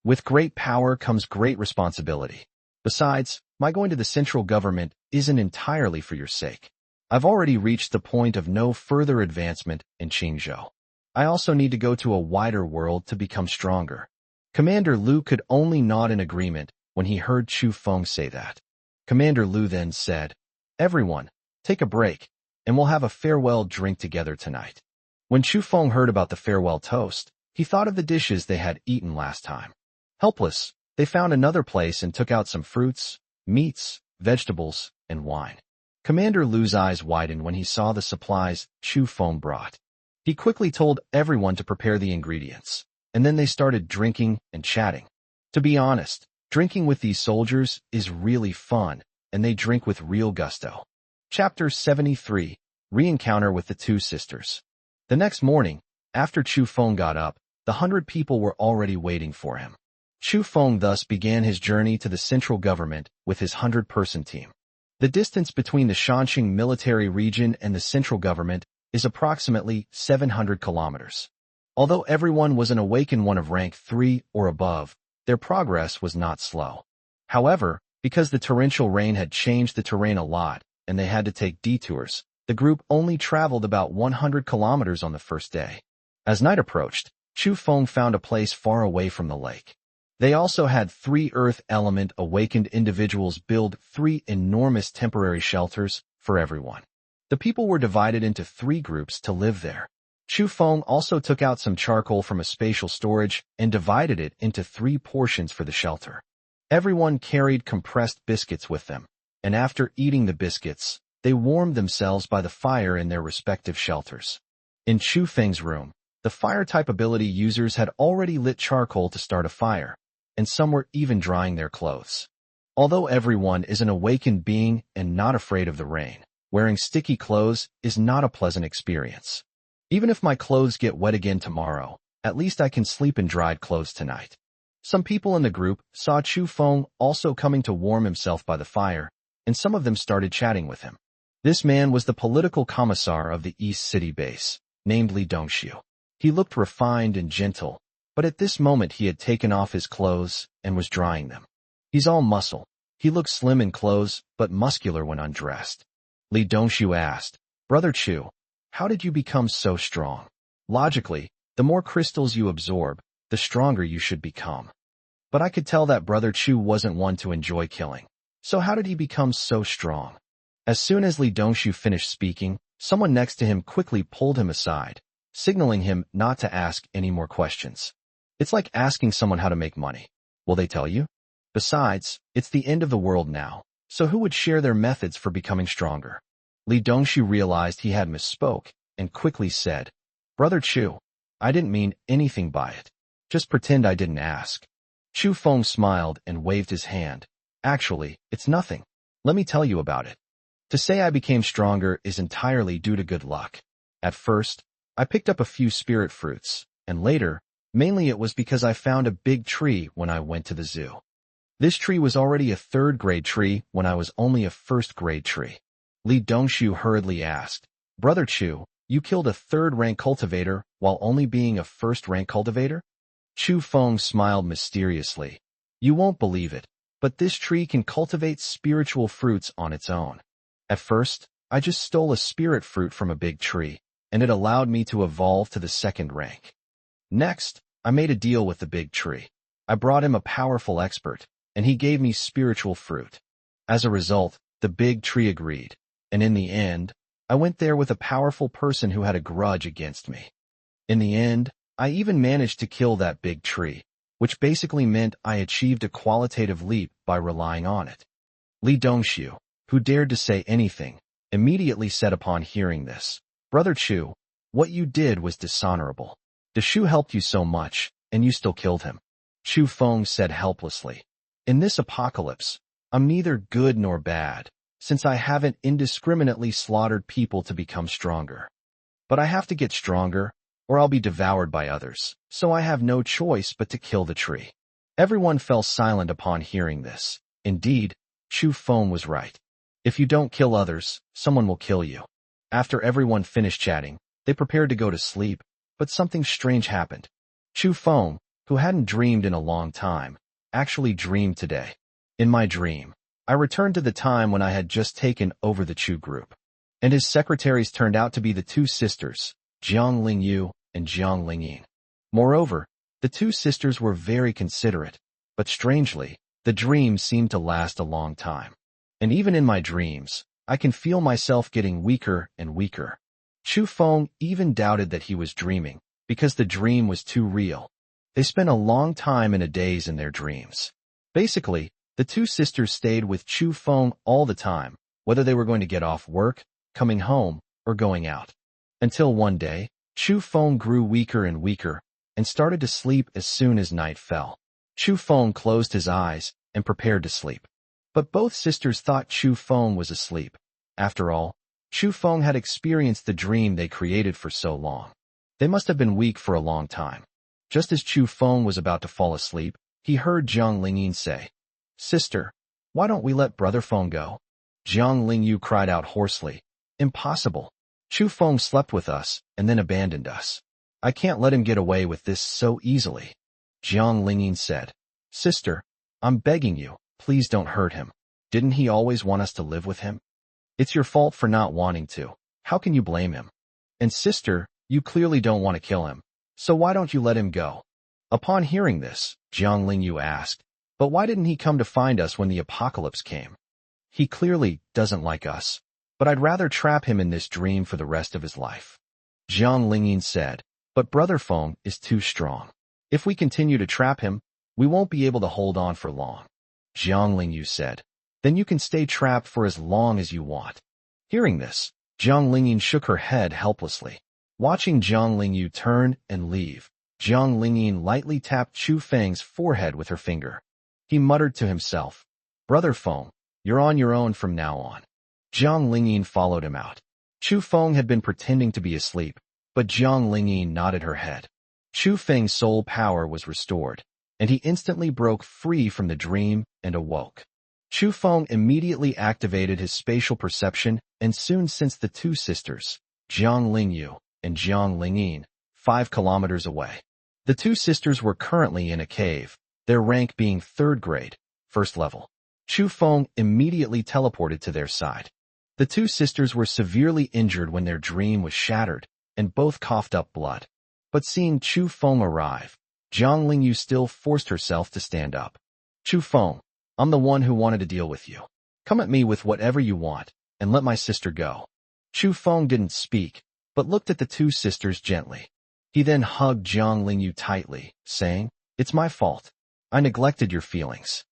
With great power comes great responsibility. Besides, my going to the central government isn't entirely for your sake. I've already reached the point of no further advancement in Qingzhou. I also need to go to a wider world to become stronger. Commander Lu could only nod in agreement when he heard Chu Feng say that. Commander Lu then said, Everyone, take a break, and we'll have a farewell drink together tonight. When Chu Feng heard about the farewell toast, he thought of the dishes they had eaten last time. Helpless, they found another place and took out some fruits, meats, vegetables, and wine. Commander Lu's eyes widened when he saw the supplies Chu Feng brought. He quickly told everyone to prepare the ingredients, and then they started drinking and chatting. To be honest, drinking with these soldiers is really fun, and they drink with real gusto. Chapter 73, Re-encounter with the Two Sisters. The next morning, after Chu Feng got up, the 100 people were already waiting for him. Chu Feng thus began his journey to the central government with his 100-person team. The distance between the Shaanxi military region and the central government is approximately 700 kilometers. Although everyone was an awakened one of rank 3 or above, their progress was not slow. However, because the torrential rain had changed the terrain a lot and they had to take detours, the group only traveled about 100 kilometers on the first day. As night approached, Chu Feng found a place far away from the lake. They also had 3 earth element awakened individuals build 3 enormous temporary shelters for everyone. The people were divided into 3 groups to live there. Chu Feng also took out some charcoal from a spatial storage and divided it into 3 portions for the shelter. Everyone carried compressed biscuits with them, and after eating the biscuits, they warmed themselves by the fire in their respective shelters. In Chu Feng's room, The fire-type ability users had already lit charcoal to start a fire, and some were even drying their clothes. Although everyone is an awakened being and not afraid of the rain, wearing sticky clothes is not a pleasant experience. Even if my clothes get wet again tomorrow, at least I can sleep in dried clothes tonight. Some people in the group saw Chu Feng also coming to warm himself by the fire, and some of them started chatting with him. This man was the political commissar of the East City base, named Li Dongxiu. He looked refined and gentle, but at this moment he had taken off his clothes and was drying them. He's all muscle. He looked slim in clothes, but muscular when undressed. Li Dongxiu asked, "Brother Chu, how did you become so strong? Logically, the more crystals you absorb, the stronger you should become." But I could tell that Brother Chu wasn't one to enjoy killing. So how did he become so strong? As soon as Li Dongxiu finished speaking, someone next to him quickly pulled him aside, signaling him not to ask any more questions. It's like asking someone how to make money. Will they tell you? Besides, it's the end of the world now, so who would share their methods for becoming stronger? Li Dongxiu realized he had misspoke and quickly said, "Brother Chu, I didn't mean anything by it. Just pretend I didn't ask." Chu Feng smiled and waved his hand. "Actually, it's nothing. Let me tell you about it. To say I became stronger is entirely due to good luck. At first, I picked up a few spirit fruits, and later, mainly it was because I found a big tree when I went to the zoo. This tree was already a third-grade tree when I was only a first-grade tree." Li Dongxiu hurriedly asked, "Brother Chu, you killed a third-rank cultivator while only being a first-rank cultivator?" Chu Feng smiled mysteriously. "You won't believe it, but this tree can cultivate spiritual fruits on its own. At first, I just stole a spirit fruit from a big tree, and it allowed me to evolve to the second rank. Next, I made a deal with the big tree. I brought him a powerful expert, and he gave me spiritual fruit. As a result, the big tree agreed, and in the end, I went there with a powerful person who had a grudge against me. In the end, I even managed to kill that big tree, which basically meant I achieved a qualitative leap by relying on it." Li Dongxiu, who dared to say anything, immediately said upon hearing this, "Brother Chu, what you did was dishonorable. The Shu helped you so much, and you still killed him." Chu Feng said helplessly, "In this apocalypse, I'm neither good nor bad, since I haven't indiscriminately slaughtered people to become stronger. But I have to get stronger, or I'll be devoured by others, so I have no choice but to kill the tree." Everyone fell silent upon hearing this. Indeed, Chu Feng was right. If you don't kill others, someone will kill you. After everyone finished chatting, they prepared to go to sleep, but something strange happened. Chu Feng, who hadn't dreamed in a long time, actually dreamed today. In my dream, I returned to the time when I had just taken over the Chu group, and his secretaries turned out to be the two sisters, Jiang Lingyu and Jiang Lingyin. Moreover, the two sisters were very considerate, but strangely, the dream seemed to last a long time. And even in my dreams, I can feel myself getting weaker and weaker. Chu Feng even doubted that he was dreaming, because the dream was too real. They spent a long time in a daze in their dreams. Basically, the two sisters stayed with Chu Feng all the time, whether they were going to get off work, coming home, or going out. Until one day, Chu Feng grew weaker and weaker, and started to sleep as soon as night fell. Chu Feng closed his eyes and prepared to sleep. But both sisters thought Chu Feng was asleep. After all, Chu Feng had experienced the dream they created for so long. They must have been weak for a long time. Just as Chu Feng was about to fall asleep, he heard Jiang Lingyin say, "Sister, why don't we let Brother Feng go?" Jiang Lingyu cried out hoarsely, "Impossible. Chu Feng slept with us and then abandoned us. I can't let him get away with this so easily." Jiang Lingyin said, "Sister, I'm begging you, please don't hurt him. Didn't he always want us to live with him? It's your fault for not wanting to. How can you blame him? And sister, you clearly don't want to kill him, so why don't you let him go?" Upon hearing this, Jiang Lingyu asked, "But why didn't he come to find us when the apocalypse came? He clearly doesn't like us, but I'd rather trap him in this dream for the rest of his life." Jiang Lingyin said, "But Brother Feng is too strong. If we continue to trap him, we won't be able to hold on for long." Jiang Lingyu said, "Then you can stay trapped for as long as you want." Hearing this, Jiang Lingyin shook her head helplessly. Watching Jiang Lingyu turn and leave, Jiang Lingyin lightly tapped Chu Feng's forehead with her finger. He muttered to himself, "Brother Feng, you're on your own from now on." Jiang Lingyin followed him out. Chu Feng had been pretending to be asleep, but Jiang Lingyin nodded her head. Chu Feng's soul power was restored, and he instantly broke free from the dream and awoke. Chu Feng immediately activated his spatial perception and soon sensed the two sisters, Jiang Lingyu and Jiang Lingyin, 5 kilometers away. The two sisters were currently in a cave, their rank being 3rd grade, 1st level. Chu Feng immediately teleported to their side. The two sisters were severely injured when their dream was shattered, and both coughed up blood. But seeing Chu Feng arrive, Jiang Lingyu still forced herself to stand up. "Chu Feng, I'm the one who wanted to deal with you. Come at me with whatever you want, and let my sister go." Chu Feng didn't speak, but looked at the two sisters gently. He then hugged Jiang Lingyu tightly, saying, "It's my fault. I neglected your feelings."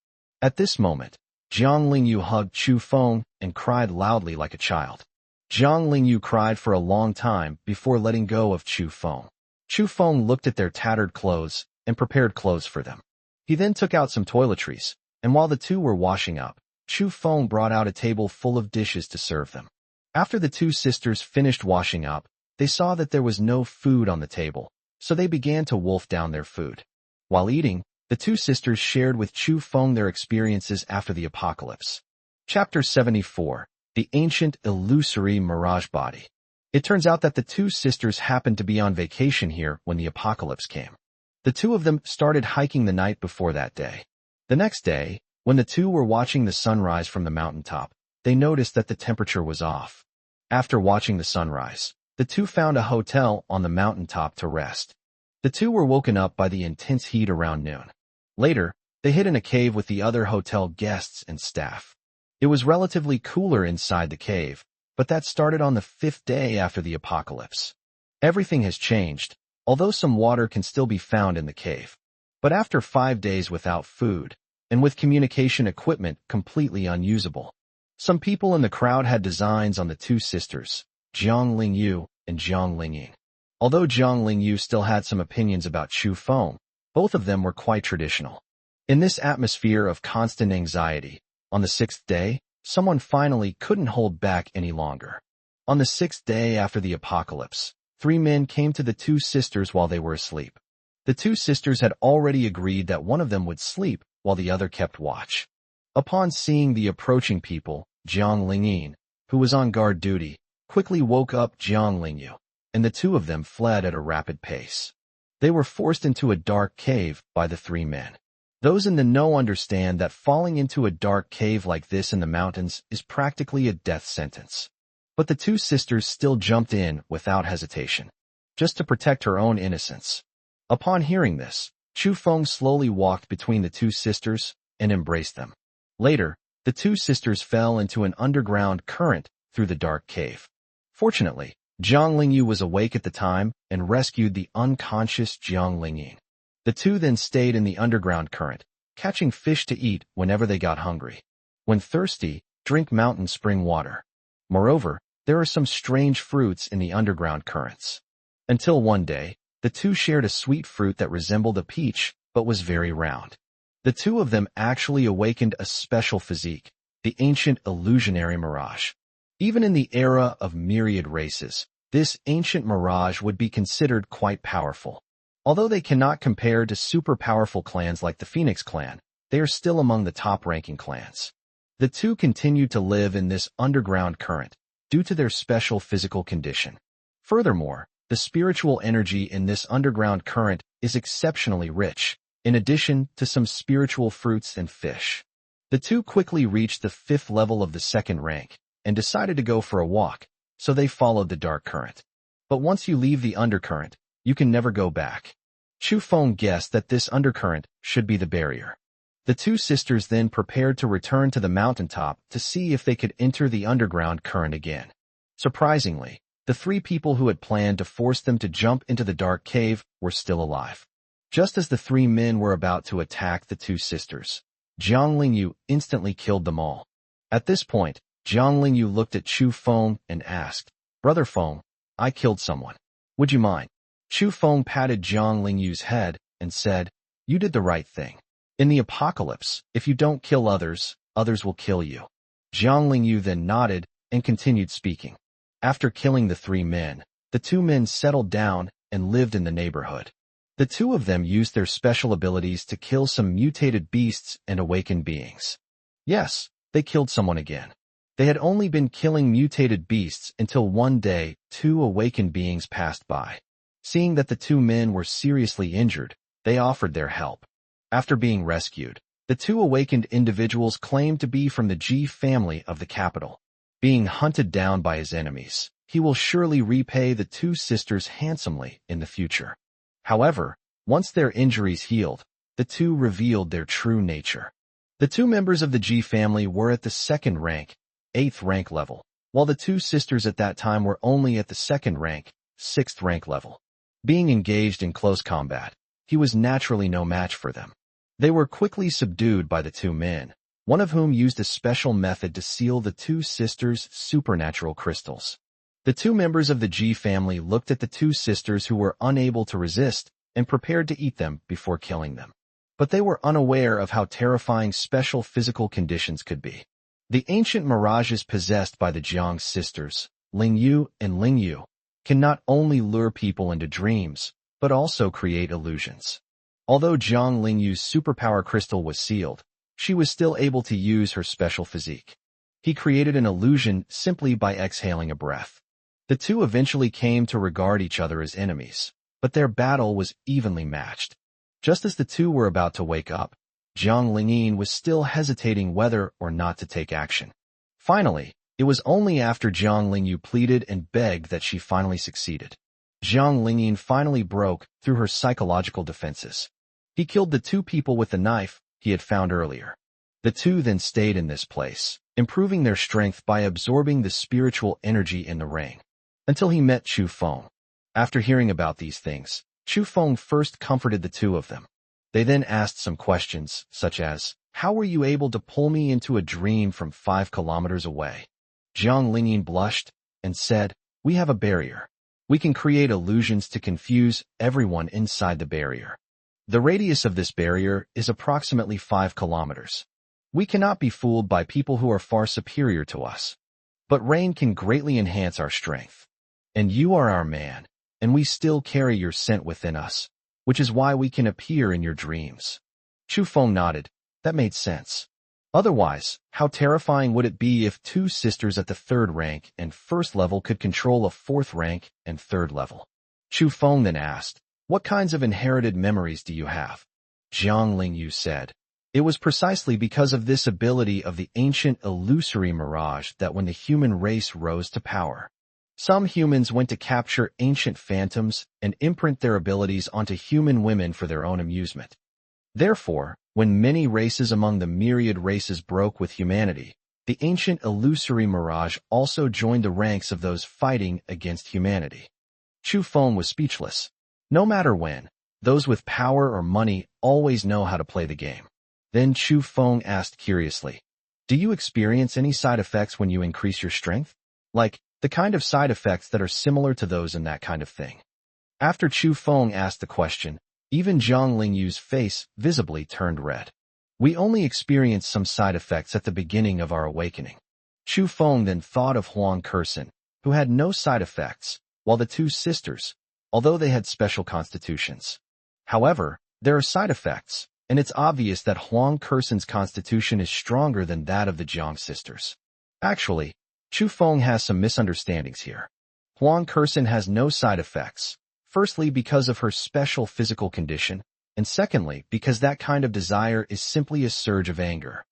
At this moment, Jiang Lingyu hugged Chu Feng and cried loudly like a child. Jiang Lingyu cried for a long time before letting go of Chu Feng. Chu Feng looked at their tattered clothes and prepared clothes for them. He then took out some toiletries, and while the two were washing up, Chu Feng brought out a table full of dishes to serve them. After the two sisters finished washing up, they saw that there was no food on the table, so they began to wolf down their food. While eating, the two sisters shared with Chu Feng their experiences after the apocalypse. Chapter 74, The Ancient Illusory Mirage Body. It turns out that the two sisters happened to be on vacation here when the apocalypse came. The two of them started hiking the night before that day. The next day, when the two were watching the sunrise from the mountaintop, they noticed that the temperature was off. After watching the sunrise, the two found a hotel on the mountaintop to rest. The two were woken up by the intense heat around noon. Later, they hid in a cave with the other hotel guests and staff. It was relatively cooler inside the cave, but that started on the 5th day after the apocalypse. Everything has changed, although some water can still be found in the cave. But after 5 days without food, and with communication equipment completely unusable, some people in the crowd had designs on the two sisters, Jiang Lingyu and Jiang Lingyin. Although Jiang Lingyu still had some opinions about Chu Feng, both of them were quite traditional. In this atmosphere of constant anxiety, on the 6th day, someone finally couldn't hold back any longer. On the 6th day after the apocalypse, 3 men came to the two sisters while they were asleep. The two sisters had already agreed that one of them would sleep while the other kept watch. Upon seeing the approaching people, Jiang Lingyin, who was on guard duty, quickly woke up Jiang Lingyu, and the two of them fled at a rapid pace. They were forced into a dark cave by the 3 men. Those in the know understand that falling into a dark cave like this in the mountains is practically a death sentence. But the two sisters still jumped in without hesitation, just to protect her own innocence. Upon hearing this, Chu Feng slowly walked between the two sisters and embraced them. Later, the two sisters fell into an underground current through the dark cave. Fortunately, Jiang Lingyu was awake at the time and rescued the unconscious Jiang Lingyin. The two then stayed in the underground current, catching fish to eat whenever they got hungry. When thirsty, drink mountain spring water. Moreover, there are some strange fruits in the underground currents. Until one day, the two shared a sweet fruit that resembled a peach but was very round. The two of them actually awakened a special physique, the ancient illusionary mirage. Even in the era of myriad races, this ancient mirage would be considered quite powerful. Although they cannot compare to super powerful clans like the Phoenix clan, they are still among the top-ranking clans. The two continued to live in this underground current due to their special physical condition. Furthermore, the spiritual energy in this underground current is exceptionally rich, in addition to some spiritual fruits and fish. The two quickly reached the 5th level of the 2nd rank and decided to go for a walk, so they followed the dark current. But once you leave the undercurrent, you can never go back. Chu Feng guessed that this undercurrent should be the barrier. The two sisters then prepared to return to the mountaintop to see if they could enter the underground current again. Surprisingly, the 3 people who had planned to force them to jump into the dark cave were still alive. Just as the 3 men were about to attack the two sisters, Jiang Lingyu instantly killed them all. At this point, Jiang Lingyu looked at Chu Feng and asked, "Brother Feng, I killed someone. Would you mind? Chu Feng patted Jiang Lingyu's head and said, "You did the right thing. In the apocalypse, if you don't kill others, others will kill you." Jiang Lingyu then nodded and continued speaking. After killing the 3 men, the 2 men settled down and lived in the neighborhood. The 2 of them used their special abilities to kill some mutated beasts and awakened beings. Yes, they killed someone again. They had only been killing mutated beasts until one day 2 awakened beings passed by. Seeing that the 2 men were seriously injured, they offered their help. After being rescued, the 2 awakened individuals claimed to be from the Ji family of the capital. Being hunted down by his enemies, he will surely repay the 2 sisters handsomely in the future. However, once their injuries healed, the 2 revealed their true nature. The 2 members of the Ji family were at the 2nd rank, 8th rank level, while the 2 sisters at that time were only at the 2nd rank, 6th rank level. Being engaged in close combat, he was naturally no match for them. They were quickly subdued by the 2 men, one of whom used a special method to seal the 2 sisters' supernatural crystals. The 2 members of the Ji family looked at the 2 sisters who were unable to resist and prepared to eat them before killing them. But they were unaware of how terrifying special physical conditions could be. The ancient mirages possessed by the Jiang sisters, Lingyu and Lingyu, can not only lure people into dreams, but also create illusions. Although Jiang Lingyu's superpower crystal was sealed, she was still able to use her special physique. He created an illusion simply by exhaling a breath. The 2 eventually came to regard each other as enemies, but their battle was evenly matched. Just as the 2 were about to wake up, Jiang Lingyin was still hesitating whether or not to take action. Finally, it was only after Jiang Lingyu pleaded and begged that she finally succeeded. Jiang Lingyin finally broke through her psychological defenses. He killed the 2 people with the knife he had found earlier. The 2 then stayed in this place, improving their strength by absorbing the spiritual energy in the ring, until he met Chu Feng. After hearing about these things, Chu Feng first comforted the 2 of them. They then asked some questions, such as, "How were you able to pull me into a dream from 5 kilometers away?" Jiang Lingyin blushed and said, "We have a barrier. We can create illusions to confuse everyone inside the barrier. The radius of this barrier is approximately 5 kilometers. We cannot be fooled by people who are far superior to us. But rain can greatly enhance our strength. And you are our man, and we still carry your scent within us, which is why we can appear in your dreams." Chu Feng nodded. That made sense. Otherwise, how terrifying would it be if 2 sisters at the 3rd rank and 1st level could control a 4th rank and 3rd level? Chu Feng then asked, "What kinds of inherited memories do you have?" Jiang Lingyu said, "It was precisely because of this ability of the ancient illusory mirage that when the human race rose to power, some humans went to capture ancient phantoms and imprint their abilities onto human women for their own amusement. Therefore, when many races among the myriad races broke with humanity, the ancient illusory mirage also joined the ranks of those fighting against humanity." Chu Feng was speechless. No matter when, those with power or money always know how to play the game. Then Chu Feng asked curiously, "Do you experience any side effects when you increase your strength? Like, the kind of side effects that are similar to those in that kind of thing?" After Chu Feng asked the question, even Jiang Lingyu's face visibly turned red. "We only experienced some side effects at the beginning of our awakening." Chu Feng then thought of Huang Kersen, who had no side effects, while the 2 sisters, although they had special constitutions. However, there are side effects, and it's obvious that Huang Kersen's constitution is stronger than that of the Jiang sisters. Actually, Chu Feng has some misunderstandings here. Huang Kersen has no side effects, firstly because of her special physical condition, and secondly because that kind of desire is simply a surge of anger.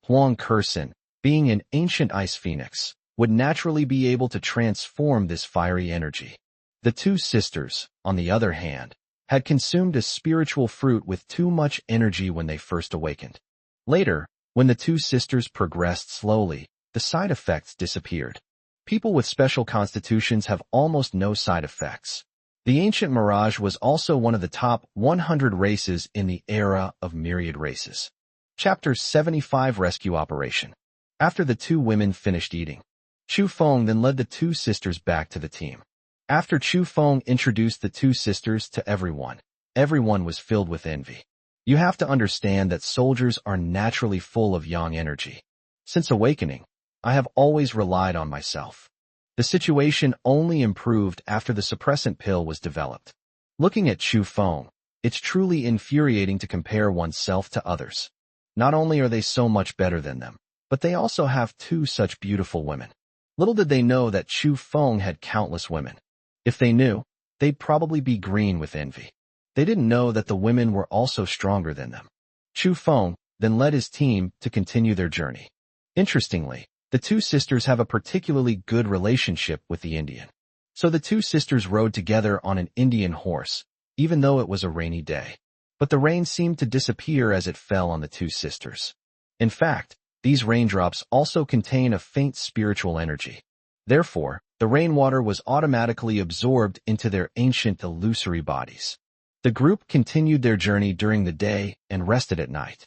Huang Kersen, being an ancient ice phoenix, would naturally be able to transform this fiery energy. The 2 sisters, on the other hand, had consumed a spiritual fruit with too much energy when they first awakened. Later, when the 2 sisters progressed slowly, the side effects disappeared. People with special constitutions have almost no side effects. The ancient mirage was also one of the top 100 races in the era of myriad races. Chapter 75 Rescue Operation. After the 2 women finished eating, Chu Feng then led the 2 sisters back to the team. After Chu Feng introduced the two sisters to everyone, everyone was filled with envy. You have to understand that soldiers are naturally full of yang energy. Since awakening, I have always relied on myself. The situation only improved after the suppressant pill was developed. Looking at Chu Feng, it's truly infuriating to compare oneself to others. Not only are they so much better than them, but they also have two such beautiful women. Little did they know that Chu Feng had countless women. If they knew, they'd probably be green with envy. They didn't know that the women were also stronger than them. Chu Feng then led his team to continue their journey. Interestingly, the two sisters have a particularly good relationship with the Indian. So the two sisters rode together on an Indian horse, even though it was a rainy day. But the rain seemed to disappear as it fell on the two sisters. In fact, these raindrops also contain a faint spiritual energy. Therefore, the rainwater was automatically absorbed into their ancient illusory bodies. The group continued their journey during the day and rested at night.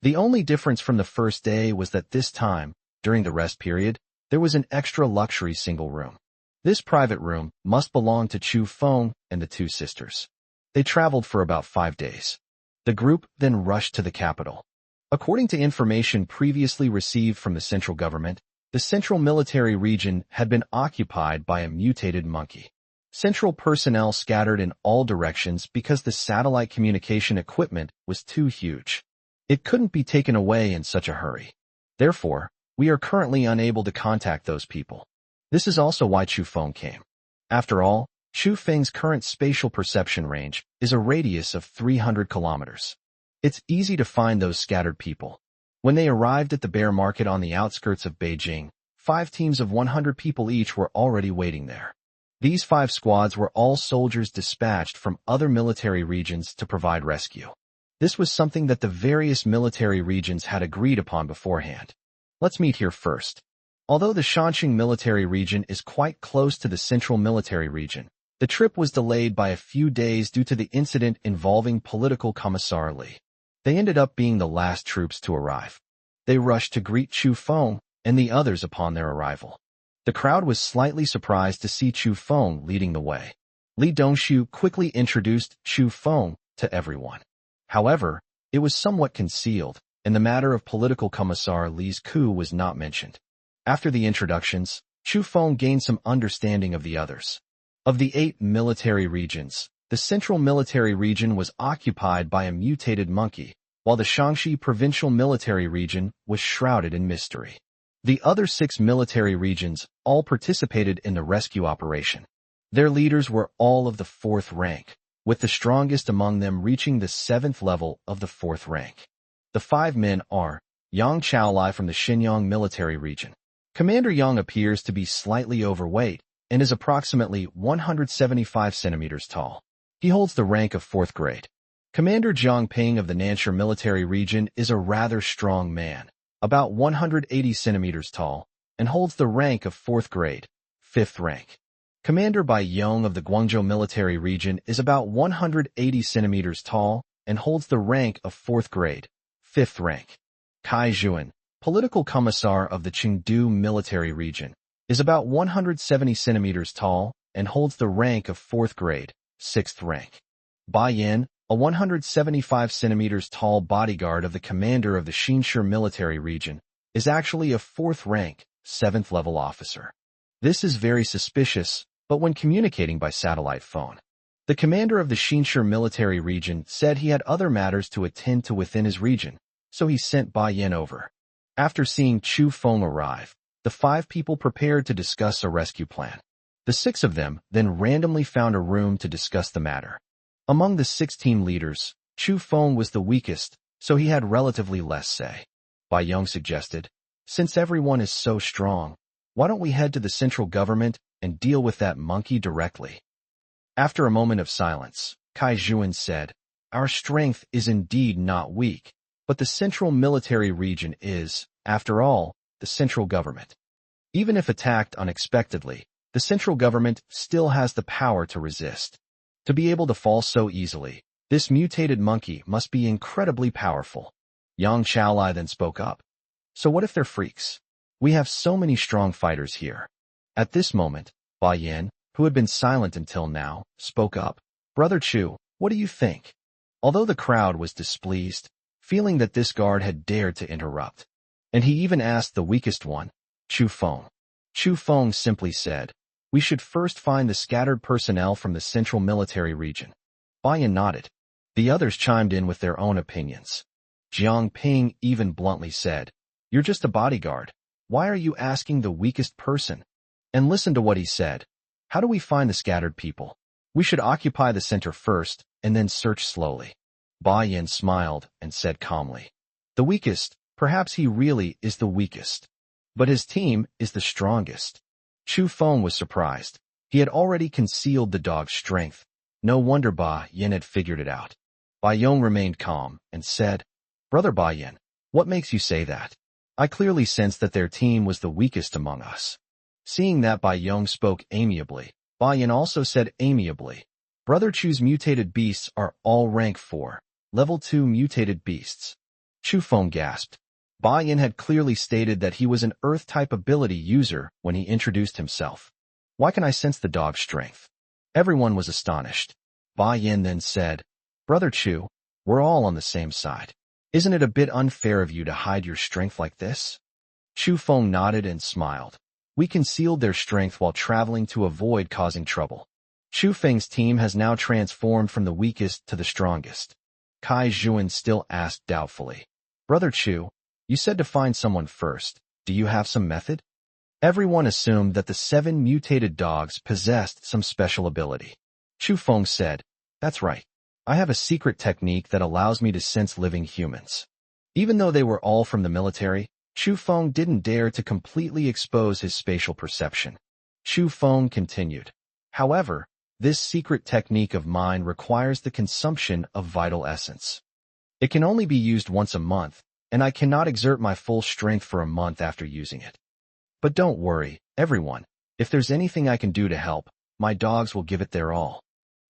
The only difference from the first day was that this time, during the rest period, there was an extra luxury single room. This private room must belong to Chu Feng and the two sisters. They traveled for about 5 days. The group then rushed to the capital. According to information previously received from the central government, the central military region had been occupied by a mutated monkey. Central personnel scattered in all directions because the satellite communication equipment was too huge. It couldn't be taken away in such a hurry. Therefore, we are currently unable to contact those people. This is also why Chu Feng came. After all, Chu Feng's current spatial perception range is a radius of 300 kilometers. It's easy to find those scattered people. When they arrived at the bear market on the outskirts of Beijing, 5 teams of 100 people each were already waiting there. These 5 squads were all soldiers dispatched from other military regions to provide rescue. This was something that the various military regions had agreed upon beforehand. Let's meet here first. Although the Shanxing military region is quite close to the central military region, the trip was delayed by a few days due to the incident involving political Commissar Li. They ended up being the last troops to arrive. They rushed to greet Chu Feng and the others upon their arrival. The crowd was slightly surprised to see Chu Feng leading the way. Li Dongshu quickly introduced Chu Feng to everyone. However, it was somewhat concealed, and the matter of political Commissar Li's coup was not mentioned. After the introductions, Chu Feng gained some understanding of the others. Of the 8 military regions, the central military region was occupied by a mutated monkey, while the Shaanxi provincial military region was shrouded in mystery. The other 6 military regions all participated in the rescue operation. Their leaders were all of the 4th rank, with the strongest among them reaching the 7th level of the 4th rank. The 5 men are Yang Chaolai from the Shenyang military region. Commander Yang appears to be slightly overweight and is approximately 175 centimeters tall. He holds the rank of 4th grade. Commander Jiang Ping of the Nansha military region is a rather strong man, about 180 centimeters tall, and holds the rank of 4th grade, 5th rank. Commander Bai Yong of the Guangzhou military region is about 180 centimeters tall and holds the rank of 4th grade, 5th rank. Kai Zhuan, political commissar of the Chengdu military region, is about 170 centimeters tall and holds the rank of 4th grade, 6th rank. Bai Yan, a 175 centimeters tall bodyguard of the commander of the Xinshi military region, is actually a 4th rank, 7th level officer. This is very suspicious, but when communicating by satellite phone, the commander of the Xinshi military region said he had other matters to attend to within his region, so he sent Bai Yan over. After seeing Chu Feng arrive, the 5 people prepared to discuss a rescue plan. The 6 of them then randomly found a room to discuss the matter. Among the 6 team leaders, Chu Feng was the weakest, so he had relatively less say. Bai Yong suggested, "Since everyone is so strong, why don't we head to the central government and deal with that monkey directly?" After a moment of silence, Kai Zhuan said, "Our strength is indeed not weak, but the central military region is, after all, the central government. Even if attacked unexpectedly, the central government still has the power to resist. To be able to fall so easily, this mutated monkey must be incredibly powerful." Yang Chaolai then spoke up. "So what if they're freaks? We have so many strong fighters here." At this moment, Bai Yan, who had been silent until now, spoke up. Brother Chu, what do you think? Although the crowd was displeased, feeling that this guard had dared to interrupt. And he even asked the weakest one, Chu Feng. Chu Feng simply said, we should first find the scattered personnel from the central military region. Bayan nodded. The others chimed in with their own opinions. Jiang Ping even bluntly said, you're just a bodyguard. Why are you asking the weakest person? And listen to what he said. How do we find the scattered people? We should occupy the center first, and then search slowly. Ba Yin smiled and said calmly. The weakest, perhaps he really is the weakest. But his team is the strongest. Chu Feng was surprised. He had already concealed the dog's strength. No wonder Ba Yin had figured it out. Ba Yong remained calm and said, Brother Ba Yin, what makes you say that? I clearly sensed that their team was the weakest among us. Seeing that Ba Yong spoke amiably, Ba Yin also said amiably, Brother Chu's mutated beasts are all rank 4, level 2 mutated beasts. Chu Feng gasped. Ba Yin had clearly stated that he was an Earth-type ability user when he introduced himself. Why can I sense the dog's strength? Everyone was astonished. Ba Yin then said, Brother Chu, we're all on the same side. Isn't it a bit unfair of you to hide your strength like this? Chu Feng nodded and smiled. We concealed their strength while traveling to avoid causing trouble. Chu Feng's team has now transformed from the weakest to the strongest. Kai Zhuan still asked doubtfully. Brother Chu, you said to find someone first. Do you have some method? Everyone assumed that the 7 mutated dogs possessed some special ability. Chu Feng said, That's right. I have a secret technique that allows me to sense living humans. Even though they were all from the military, Chu Feng didn't dare to completely expose his spatial perception. Chu Feng continued. However, this secret technique of mine requires the consumption of vital essence. It can only be used once a month, and I cannot exert my full strength for a month after using it. But don't worry, everyone. If there's anything I can do to help, my dogs will give it their all.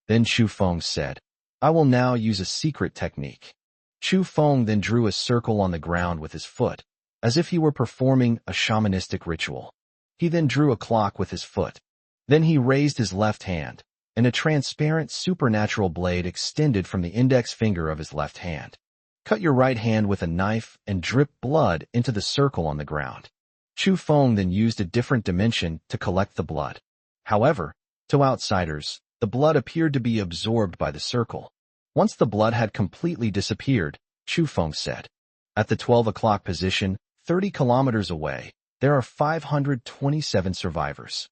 Then Chu Feng said, I will now use a secret technique. Chu Feng then drew a circle on the ground with his foot, as if he were performing a shamanistic ritual. He then drew a clock with his foot. Then he raised his left hand, and a transparent supernatural blade extended from the index finger of his left hand. Cut your right hand with a knife and drip blood into the circle on the ground. Chu Feng then used a different dimension to collect the blood. However, to outsiders, the blood appeared to be absorbed by the circle. Once the blood had completely disappeared, Chu Feng said, At the 12 o'clock position, 30 kilometers away, there are 527 survivors.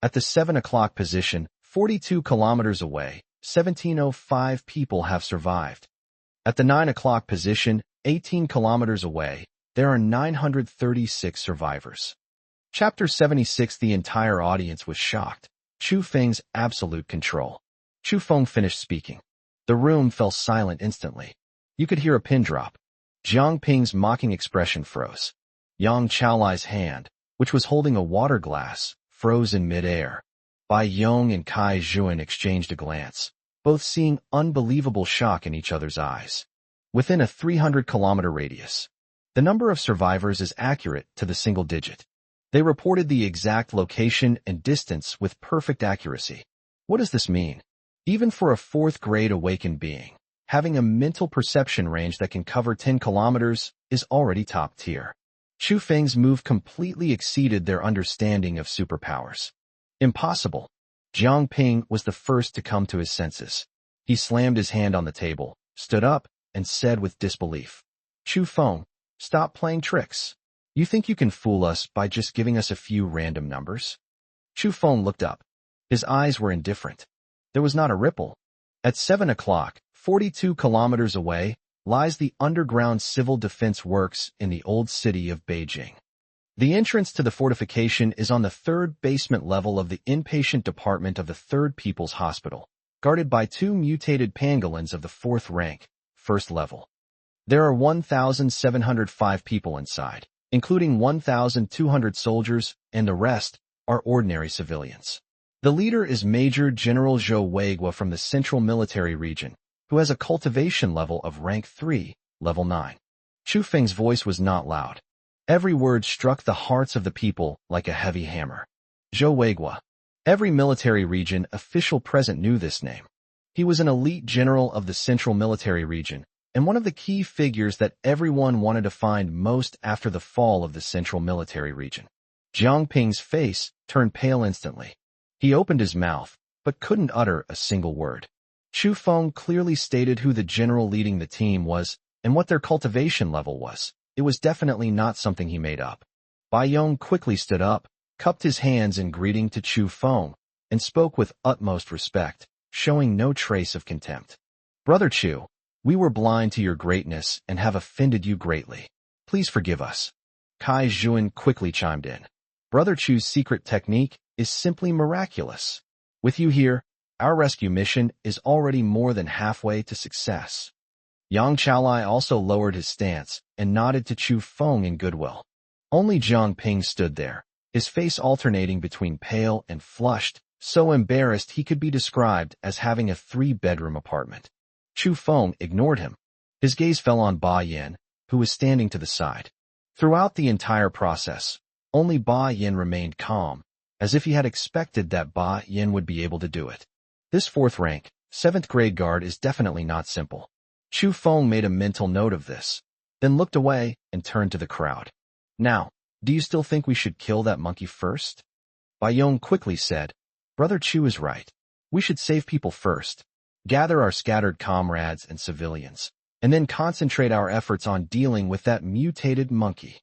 At the 7 o'clock position, 42 kilometers away, 1705 people have survived. At the 9 o'clock position, 18 kilometers away, there are 936 survivors. Chapter 76. The entire audience was shocked. Chu Feng's absolute control. Chu Feng finished speaking. The room fell silent instantly. You could hear a pin drop. Jiang Ping's mocking expression froze. Yang Chaolai's hand, which was holding a water glass, froze in midair. Bai Yong and Kai Zhuan exchanged a glance, both seeing unbelievable shock in each other's eyes. Within a 300-kilometer radius, the number of survivors is accurate to the single digit. They reported the exact location and distance with perfect accuracy. What does this mean? Even for a 4th-grade awakened being, having a mental perception range that can cover 10 kilometers is already top tier. Chu Feng's move completely exceeded their understanding of superpowers. Impossible. Jiang Ping was the first to come to his senses. He slammed his hand on the table, stood up, and said with disbelief, Chu Feng, stop playing tricks. You think you can fool us by just giving us a few random numbers? Chu Feng looked up. His eyes were indifferent. There was not a ripple. At 7 o'clock, 42 kilometers away, lies the underground civil defense works in the old city of Beijing. The entrance to the fortification is on the 3rd basement level of the inpatient department of the 3rd People's Hospital, guarded by 2 mutated pangolins of the 4th rank, 1st level. There are 1,705 people inside, including 1,200 soldiers, and the rest are ordinary civilians. The leader is Major General Zhou Weigua from the Central Military Region, who has a cultivation level of rank 3, level 9. Chu Feng's voice was not loud. Every word struck the hearts of the people like a heavy hammer. Zhou Weigua. Every military region official present knew this name. He was an elite general of the Central Military Region, and one of the key figures that everyone wanted to find most after the fall of the Central Military Region. Jiang Ping's face turned pale instantly. He opened his mouth, but couldn't utter a single word. Chu Feng clearly stated who the general leading the team was and what their cultivation level was. It was definitely not something he made up. Bai Yong quickly stood up, cupped his hands in greeting to Chu Feng, and spoke with utmost respect, showing no trace of contempt. Brother Chu, we were blind to your greatness and have offended you greatly. Please forgive us. Kai Zhuan quickly chimed in. Brother Chu's secret technique is simply miraculous. With you here, our rescue mission is already more than halfway to success. Yang Chaolai also lowered his stance and nodded to Chu Feng in goodwill. Only Jiang Ping stood there, his face alternating between pale and flushed, so embarrassed he could be described as having a 3-bedroom apartment. Chu Feng ignored him. His gaze fell on Ba Yin, who was standing to the side. Throughout the entire process, only Ba Yin remained calm, as if he had expected that Ba Yin would be able to do it. This 4th rank, 7th grade guard is definitely not simple. Chu Feng made a mental note of this, then looked away and turned to the crowd. Now, do you still think we should kill that monkey first? Bai Yong quickly said, Brother Chu is right. We should save people first, gather our scattered comrades and civilians, and then concentrate our efforts on dealing with that mutated monkey.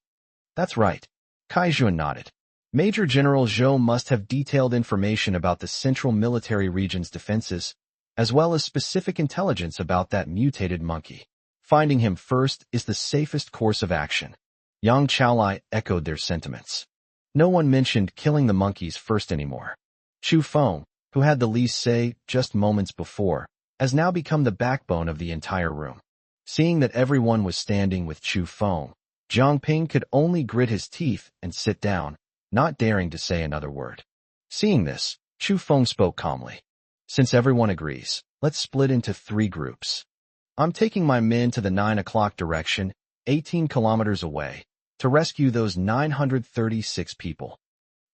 That's right. Kai Zhuan nodded. Major General Zhou must have detailed information about the Central Military Region's defenses, as well as specific intelligence about that mutated monkey. Finding him first is the safest course of action. Yang Chaolai echoed their sentiments. No one mentioned killing the monkeys first anymore. Chu Feng, who had the least say just moments before, has now become the backbone of the entire room. Seeing that everyone was standing with Chu Feng, Jiang Ping could only grit his teeth and sit down, not daring to say another word. Seeing this, Chu Feng spoke calmly. Since everyone agrees, let's split into 3 groups. I'm taking my men to the 9 o'clock direction, 18 kilometers away, to rescue those 936 people.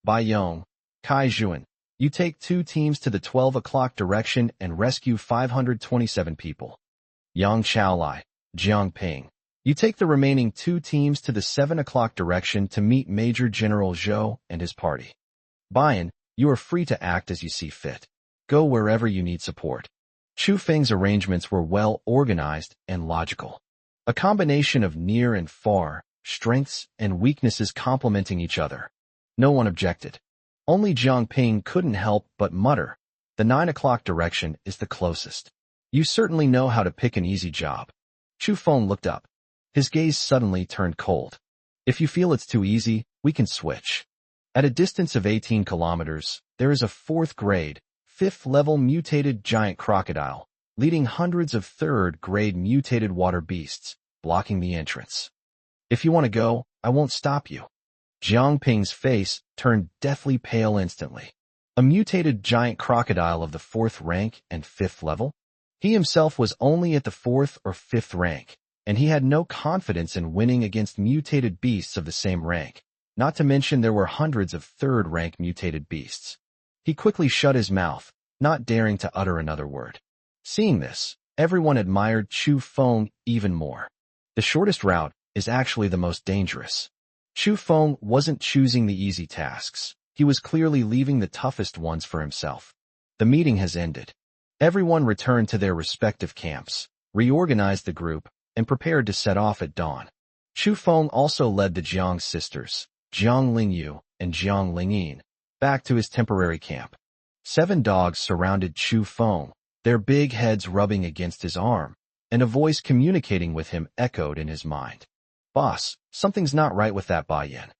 Bai Yong, Kai Zhuan, you take 2 teams to the 12 o'clock direction and rescue 527 people. Yang Chaolai, Jiang Ping, you take the remaining 2 teams to the 7 o'clock direction to meet Major General Zhou and his party. Baiyan, you are free to act as you see fit. Go wherever you need support. Chu Feng's arrangements were well organized and logical. A combination of near and far, strengths and weaknesses complementing each other. No one objected. Only Jiang Ping couldn't help but mutter, the 9 o'clock direction is the closest. You certainly know how to pick an easy job. Chu Feng looked up. His gaze suddenly turned cold. If you feel it's too easy, we can switch. At a distance of 18 kilometers, there is a 4th grade, 5th level mutated giant crocodile, leading hundreds of 3rd grade mutated water beasts, blocking the entrance. If you want to go, I won't stop you. Jiang Ping's face turned deathly pale instantly. A mutated giant crocodile of the 4th rank and 5th level? He himself was only at the 4th or 5th rank, and he had no confidence in winning against mutated beasts of the same rank, not to mention there were hundreds of 3rd rank mutated beasts. He quickly shut his mouth, not daring to utter another word. Seeing this, everyone admired Chu Feng even more. The shortest route is actually the most dangerous. Chu Feng wasn't choosing the easy tasks. He was clearly leaving the toughest ones for himself. The meeting has ended. Everyone returned to their respective camps, reorganized the group, and prepared to set off at dawn. Chu Feng also led the Jiang sisters, Jiang Lingyu and Jiang Lingyin, back to his temporary camp. 7 dogs surrounded Chu Feng, their big heads rubbing against his arm, and a voice communicating with him echoed in his mind. Boss, something's not right with that Bai Yin.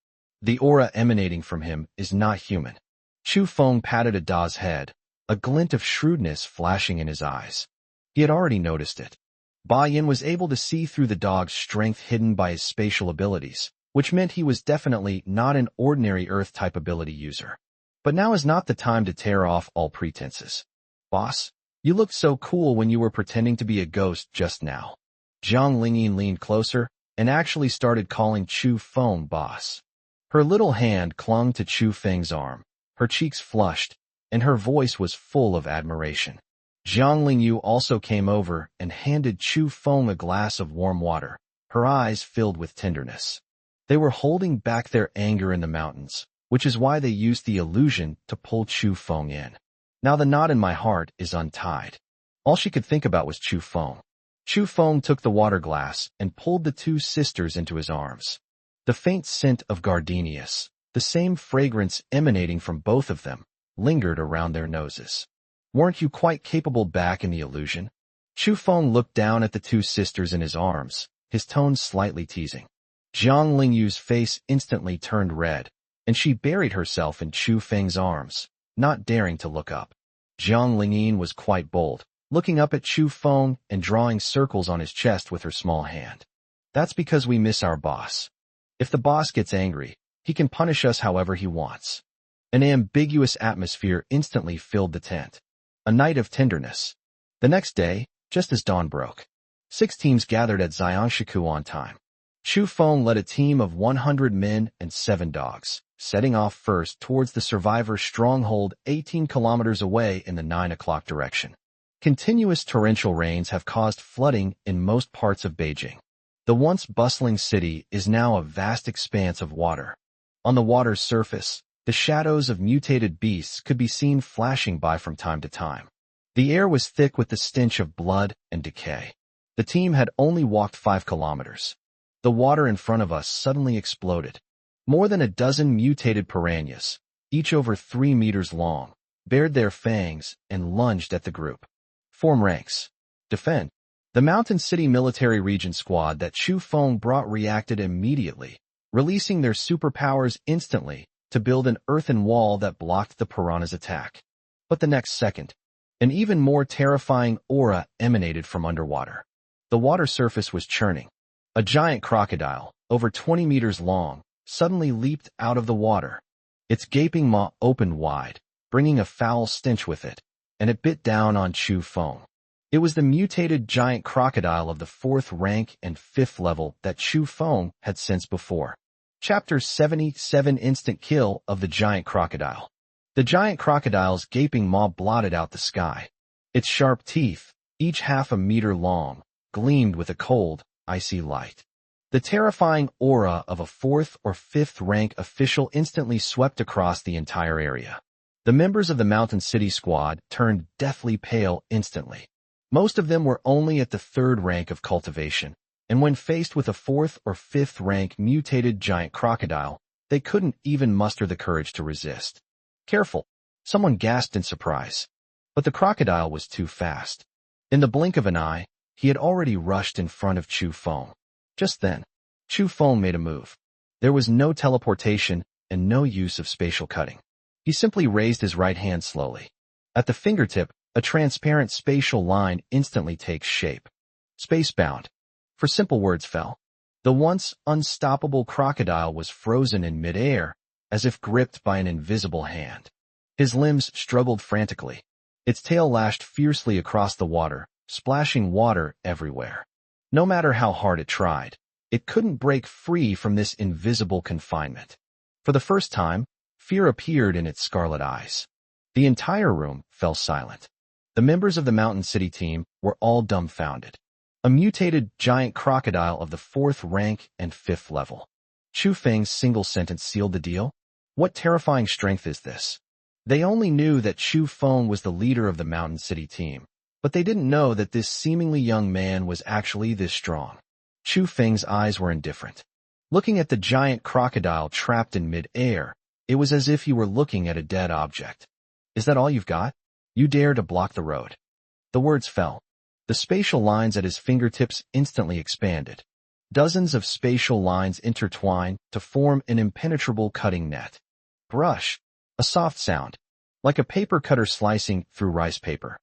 The aura emanating from him is not human. Chu Feng patted a dog's head, a glint of shrewdness flashing in his eyes. He had already noticed it. Bai Yin was able to see through the dog's strength hidden by his spatial abilities, which meant he was definitely not an ordinary Earth-type ability user. But now is not the time to tear off all pretenses. Boss, you looked so cool when you were pretending to be a ghost just now. Jiang Lingyin leaned closer and actually started calling Chu Feng boss. Her little hand clung to Chu Feng's arm, her cheeks flushed, and her voice was full of admiration. Jiang Lingyu also came over and handed Chu Feng a glass of warm water, her eyes filled with tenderness. They were holding back their anger in the mountains, which is why they used the illusion to pull Chu Feng in. Now the knot in my heart is untied. All she could think about was Chu Feng. Chu Feng took the water glass and pulled the two sisters into his arms. The faint scent of gardenias, the same fragrance emanating from both of them, lingered around their noses. Weren't you quite capable back in the illusion? Chu Feng looked down at the two sisters in his arms, his tone slightly teasing. Jiang Lingyu's face instantly turned red, and she buried herself in Chu Feng's arms, not daring to look up. Jiang Lingyin was quite bold, looking up at Chu Feng and drawing circles on his chest with her small hand. That's because we miss our boss. If the boss gets angry, he can punish us however he wants. An ambiguous atmosphere instantly filled the tent. A night of tenderness. The next day, just as dawn broke, 6 teams gathered at Xiangshiku on time. Chu Feng led a team of 100 men and 7 dogs, setting off first towards the survivors' stronghold 18 kilometers away in the 9 o'clock direction. Continuous torrential rains have caused flooding in most parts of Beijing. The once bustling city is now a vast expanse of water. On the water's surface, the shadows of mutated beasts could be seen flashing by from time to time. The air was thick with the stench of blood and decay. The team had only walked 5 kilometers. The water in front of us suddenly exploded. More than a dozen mutated piranhas, each over 3 meters long, bared their fangs and lunged at the group. Form ranks. Defend. The Mountain City Military Region Squad that Chu Feng brought reacted immediately, releasing their superpowers instantly to build an earthen wall that blocked the piranha's attack. But the next second, an even more terrifying aura emanated from underwater. The water surface was churning. A giant crocodile, over 20 meters long, suddenly leaped out of the water. Its gaping maw opened wide, bringing a foul stench with it, and it bit down on Chu Feng. It was the mutated giant crocodile of the 4th rank and 5th level that Chu Feng had sensed before. Chapter 77 Instant Kill of the Giant Crocodile. The giant crocodile's gaping maw blotted out the sky. Its sharp teeth, each half a meter long, gleamed with a cold, icy light. The terrifying aura of a 4th or 5th rank official instantly swept across the entire area. The members of the Mountain City Squad turned deathly pale instantly. Most of them were only at the 3rd rank of cultivation, and when faced with a 4th or 5th rank mutated giant crocodile, they couldn't even muster the courage to resist. Careful! Someone gasped in surprise. But the crocodile was too fast. In the blink of an eye, he had already rushed in front of Chu Feng. Just then, Chu Feng made a move. There was no teleportation and no use of spatial cutting. He simply raised his right hand slowly. At the fingertip, a transparent spatial line instantly takes shape. Spacebound. For simple words fell. The once unstoppable crocodile was frozen in midair, as if gripped by an invisible hand. His limbs struggled frantically. Its tail lashed fiercely across the water, splashing water everywhere. No matter how hard it tried, it couldn't break free from this invisible confinement. For the first time, fear appeared in its scarlet eyes. The entire room fell silent. The members of the Mountain City team were all dumbfounded. A mutated giant crocodile of the 4th rank and 5th level. Chu Feng's single sentence sealed the deal. What terrifying strength is this? They only knew that Chu Feng was the leader of the Mountain City team, but they didn't know that this seemingly young man was actually this strong. Chu Feng's eyes were indifferent. Looking at the giant crocodile trapped in mid-air, it was as if he were looking at a dead object. Is that all you've got? You dare to block the road. The words fell. The spatial lines at his fingertips instantly expanded. Dozens of spatial lines intertwined to form an impenetrable cutting net. Brush. A soft sound, like a paper cutter slicing through rice paper.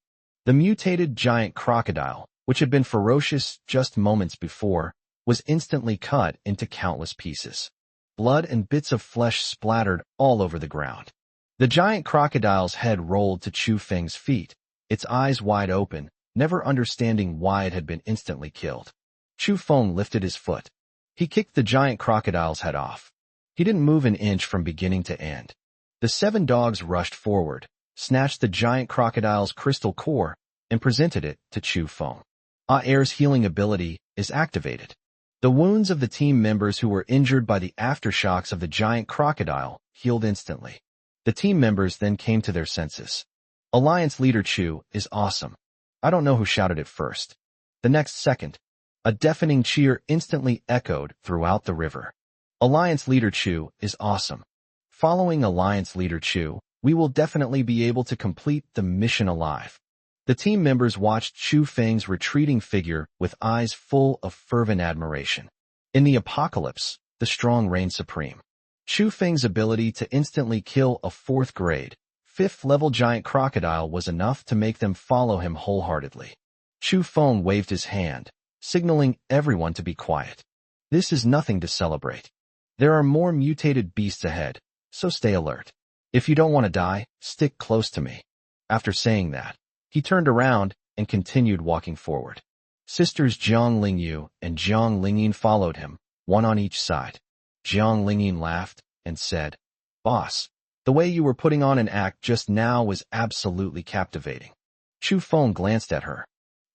The mutated giant crocodile, which had been ferocious just moments before, was instantly cut into countless pieces. Blood and bits of flesh splattered all over the ground. The giant crocodile's head rolled to Chu Feng's feet, its eyes wide open, never understanding why it had been instantly killed. Chu Feng lifted his foot. He kicked the giant crocodile's head off. He didn't move an inch from beginning to end. The 7 dogs rushed forward, snatched the giant crocodile's crystal core and presented it to Chu Feng. Air's healing ability is activated. The wounds of the team members who were injured by the aftershocks of the giant crocodile healed instantly. The team members then came to their senses. Alliance leader Chu is awesome. I don't know who shouted it first. The next second, a deafening cheer instantly echoed throughout the river. Alliance leader Chu is awesome. Following Alliance leader Chu, we will definitely be able to complete the mission alive. The team members watched Chu Feng's retreating figure with eyes full of fervent admiration. In the apocalypse, the strong reign supreme. Chu Feng's ability to instantly kill a 4th grade, 5th level giant crocodile was enough to make them follow him wholeheartedly. Chu Feng waved his hand, signaling everyone to be quiet. This is nothing to celebrate. There are more mutated beasts ahead, so stay alert. If you don't want to die, stick close to me. After saying that, he turned around and continued walking forward. Sisters Jiang Lingyu and Jiang Lingyin followed him, one on each side. Jiang Lingyin laughed and said, "Boss, the way you were putting on an act just now was absolutely captivating." Chu Feng glanced at her.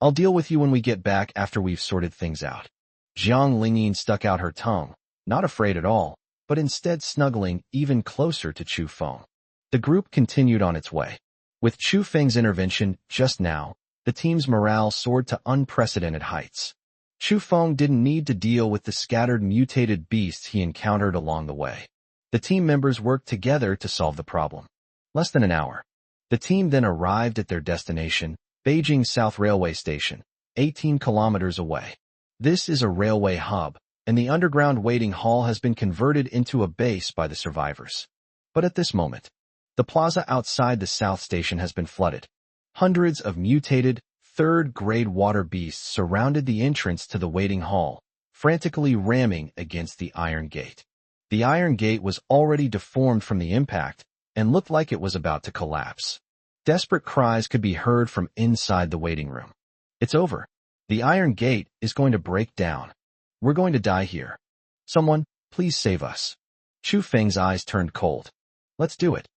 "I'll deal with you when we get back after we've sorted things out." Jiang Lingyin stuck out her tongue, not afraid at all, but instead snuggling even closer to Chu Feng. The group continued on its way. With Chu Feng's intervention just now, the team's morale soared to unprecedented heights. Chu Feng didn't need to deal with the scattered mutated beasts he encountered along the way. The team members worked together to solve the problem. Less than an hour. The team then arrived at their destination, Beijing South Railway Station, 18 kilometers away. This is a railway hub, and the underground waiting hall has been converted into a base by the survivors. But at this moment, the plaza outside the South Station has been flooded. Hundreds of mutated, 3rd-grade water beasts surrounded the entrance to the waiting hall, frantically ramming against the iron gate. The iron gate was already deformed from the impact and looked like it was about to collapse. Desperate cries could be heard from inside the waiting room. "It's over. The iron gate is going to break down. We're going to die here. Someone, please save us." Chu Feng's eyes turned cold. "Let's do it."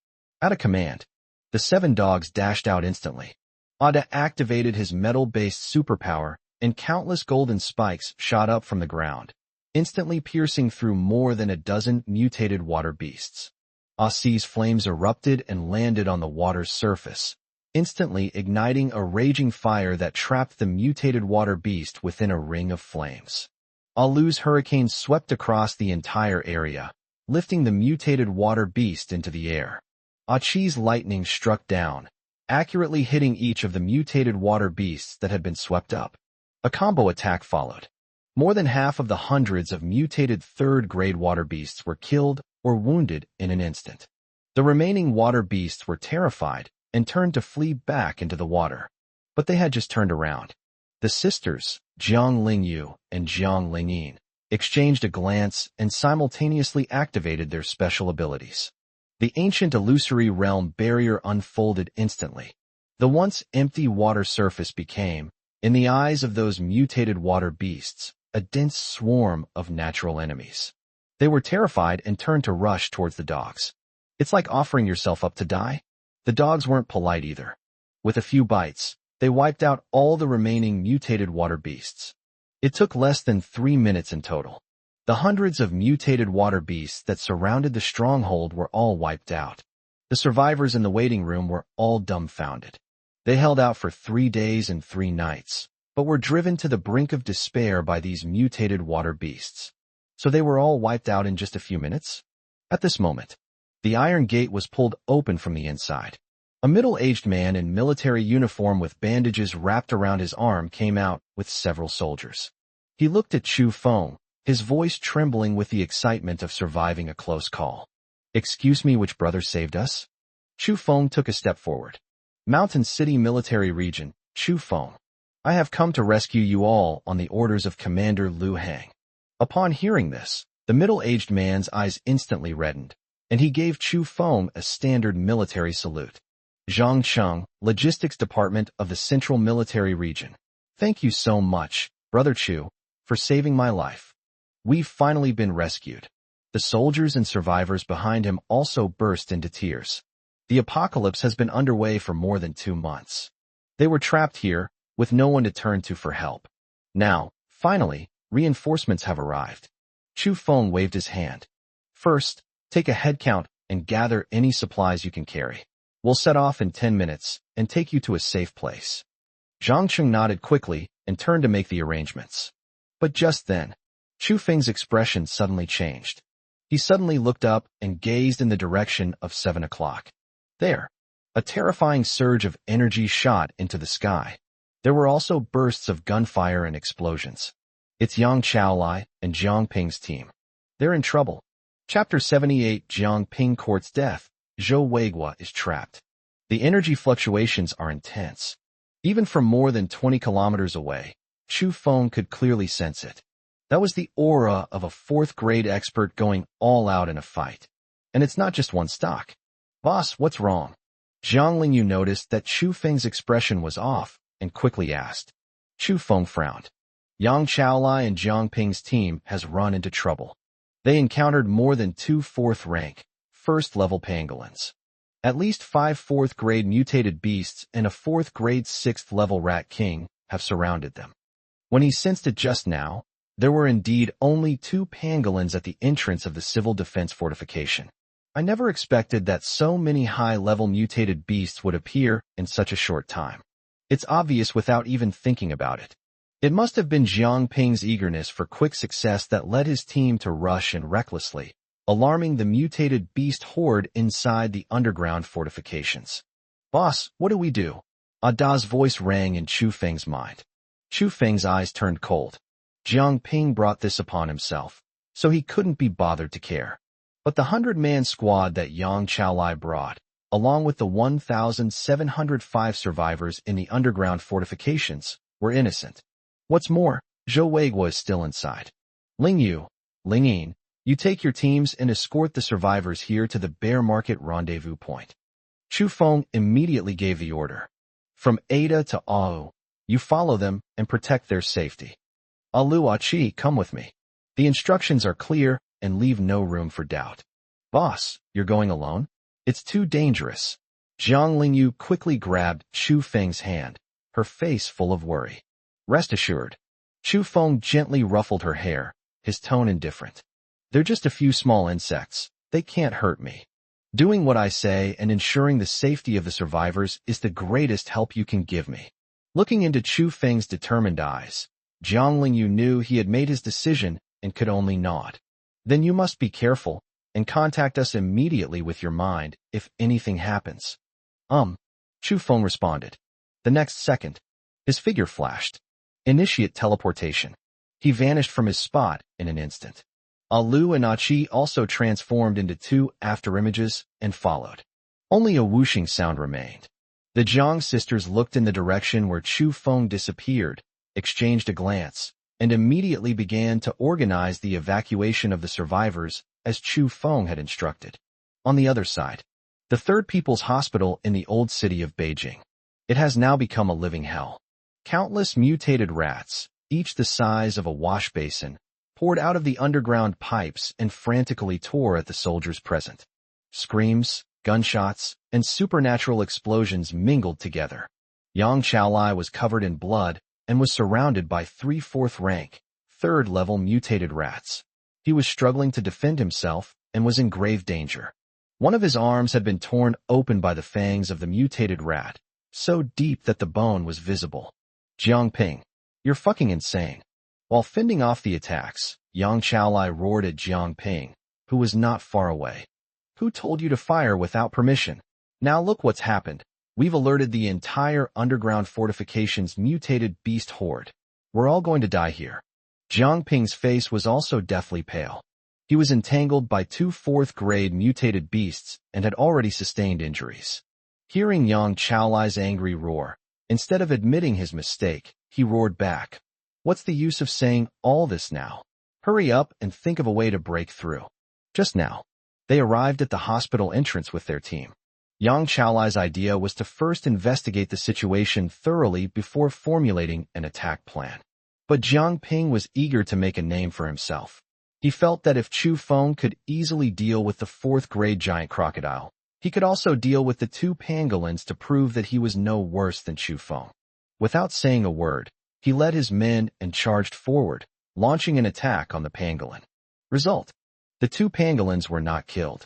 At a command, the 7 dogs dashed out instantly. Ada activated his metal-based superpower, and countless golden spikes shot up from the ground, instantly piercing through more than a dozen mutated water beasts. Asi's flames erupted and landed on the water's surface, instantly igniting a raging fire that trapped the mutated water beast within a ring of flames. Alu's hurricane swept across the entire area, lifting the mutated water beast into the air. Achi's lightning struck down, accurately hitting each of the mutated water beasts that had been swept up. A combo attack followed. More than half of the hundreds of mutated 3rd-grade water beasts were killed or wounded in an instant. The remaining water beasts were terrified and turned to flee back into the water. But they had just turned around. The sisters, Jiang Lingyu and Jiang Lingyin, exchanged a glance and simultaneously activated their special abilities. The ancient illusory realm barrier unfolded instantly. The once empty water surface became, in the eyes of those mutated water beasts, a dense swarm of natural enemies. They were terrified and turned to rush towards the dogs. It's like offering yourself up to die. The dogs weren't polite either. With a few bites, they wiped out all the remaining mutated water beasts. It took less than 3 minutes in total. The hundreds of mutated water beasts that surrounded the stronghold were all wiped out. The survivors in the waiting room were all dumbfounded. They held out for 3 days and 3 nights, but were driven to the brink of despair by these mutated water beasts. So they were all wiped out in just a few minutes? At this moment, the iron gate was pulled open from the inside. A middle-aged man in military uniform with bandages wrapped around his arm came out with several soldiers. He looked at Chu Feng, his voice trembling with the excitement of surviving a close call. "Excuse me, which brother saved us?" Chu Feng took a step forward. "Mountain City Military Region, Chu Feng. I have come to rescue you all on the orders of Commander Liu Hang." Upon hearing this, the middle-aged man's eyes instantly reddened, and he gave Chu Feng a standard military salute. "Zhang Cheng, Logistics Department of the Central Military Region. Thank you so much, Brother Chu, for saving my life. We've finally been rescued." The soldiers and survivors behind him also burst into tears. The apocalypse has been underway for more than 2 months. They were trapped here, with no one to turn to for help. Now, finally, reinforcements have arrived. Chu Feng waved his hand. First, take a head count and gather any supplies you can carry. We'll set off in 10 minutes and take you to a safe place. Zhang Cheng nodded quickly and turned to make the arrangements. But just then, Chu Feng's expression suddenly changed. He suddenly looked up and gazed in the direction of 7 o'clock. There, a terrifying surge of energy shot into the sky. There were also bursts of gunfire and explosions. It's Yang Chaolai and Jiang Ping's team. They're in trouble. Chapter 78 Jiang Ping courts death. Zhou Weiguo is trapped. The energy fluctuations are intense. Even from more than 20 kilometers away, Chu Feng could clearly sense it. That was the aura of a 4th-grade expert going all out in a fight. And it's not just one stock. Boss, what's wrong? Jiang Lingyu noticed that Chu Feng's expression was off and quickly asked. Chu Feng frowned. Yang Chaolai and Jiang Ping's team has run into trouble. They encountered more than 2 4th-rank, 1st-level pangolins. At least 5 4th-grade mutated beasts and a 4th-grade 6th-level rat king have surrounded them. When he sensed it just now, there were indeed only 2 pangolins at the entrance of the civil defense fortification. I never expected that so many high-level mutated beasts would appear in such a short time. It's obvious without even thinking about it. It must have been Jiang Ping's eagerness for quick success that led his team to rush in recklessly, alarming the mutated beast horde inside the underground fortifications. Boss, what do we do? Ada's voice rang in Chu Feng's mind. Chu Feng's eyes turned cold. Jiang Ping brought this upon himself, so he couldn't be bothered to care. But the 100-man squad that Yang Chaolai brought, along with the 1,705 survivors in the underground fortifications, were innocent. What's more, Zhou Weiguo is still inside. Lingyu, Lingyin, you take your teams and escort the survivors here to the bear market rendezvous point. Chu Feng immediately gave the order. From Ada to Ao, you follow them and protect their safety. Alu Achi, come with me. The instructions are clear and leave no room for doubt. Boss, you're going alone? It's too dangerous. Jiang Lingyu quickly grabbed Chu Feng's hand, her face full of worry. Rest assured. Chu Feng gently ruffled her hair, his tone indifferent. They're just a few small insects. They can't hurt me. Doing what I say and ensuring the safety of the survivors is the greatest help you can give me. Looking into Chu Feng's determined eyes, Jiang Lingyu knew he had made his decision and could only nod. Then you must be careful and contact us immediately with your mind if anything happens. Chu Feng responded. The next second, his figure flashed. Initiate teleportation. He vanished from his spot in an instant. Alu and Achi also transformed into 2 afterimages and followed. Only a whooshing sound remained. The Zhang sisters looked in the direction where Chu Feng disappeared, exchanged a glance, and immediately began to organize the evacuation of the survivors as Chu Feng had instructed. On the other side, the Third People's Hospital in the old city of Beijing. It has now become a living hell. Countless mutated rats, each the size of a wash basin, poured out of the underground pipes and frantically tore at the soldiers present. Screams, gunshots, and supernatural explosions mingled together. Yang Chaolai was covered in blood and was surrounded by 3 4th-rank, 3rd-level mutated rats. He was struggling to defend himself and was in grave danger. One of his arms had been torn open by the fangs of the mutated rat, so deep that the bone was visible. Jiang Ping, you're fucking insane. While fending off the attacks, Yang Chaolai roared at Jiang Ping, who was not far away. Who told you to fire without permission? Now look what's happened. We've alerted the entire underground fortification's mutated beast horde. We're all going to die here. Jiang Ping's face was also deathly pale. He was entangled by 2 4th-grade mutated beasts and had already sustained injuries. Hearing Yang Chaolai's angry roar, instead of admitting his mistake, he roared back. What's the use of saying all this now? Hurry up and think of a way to break through. Just now, they arrived at the hospital entrance with their team. Yang Chaolai's idea was to first investigate the situation thoroughly before formulating an attack plan. But Jiang Ping was eager to make a name for himself. He felt that if Chu Feng could easily deal with the 4th-grade giant crocodile, He could also deal with the two pangolins to prove that he was no worse than Chu Feng. Without saying a word, he led his men and charged forward, launching an attack on the pangolin. Result: the two pangolins were not killed.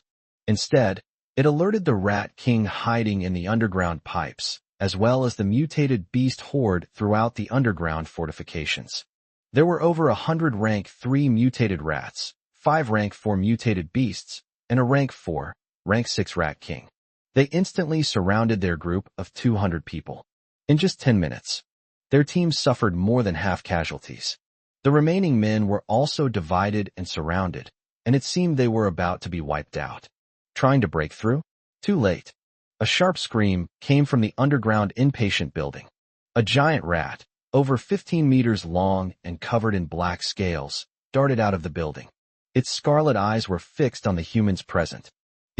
Instead, it alerted the Rat King hiding in the underground pipes, as well as the mutated beast horde throughout the underground fortifications. There were over 100 rank 3 mutated rats, 5 rank 4 mutated beasts, and a rank 4, rank 6 Rat King. They instantly surrounded their group of 200 people. In just 10 minutes, their team suffered more than half casualties. The remaining men were also divided and surrounded, and it seemed they were about to be wiped out. Trying to break through? Too late. A sharp scream came from the underground inpatient building. A giant rat, over 15 meters long and covered in black scales, darted out of the building. Its scarlet eyes were fixed on the humans present.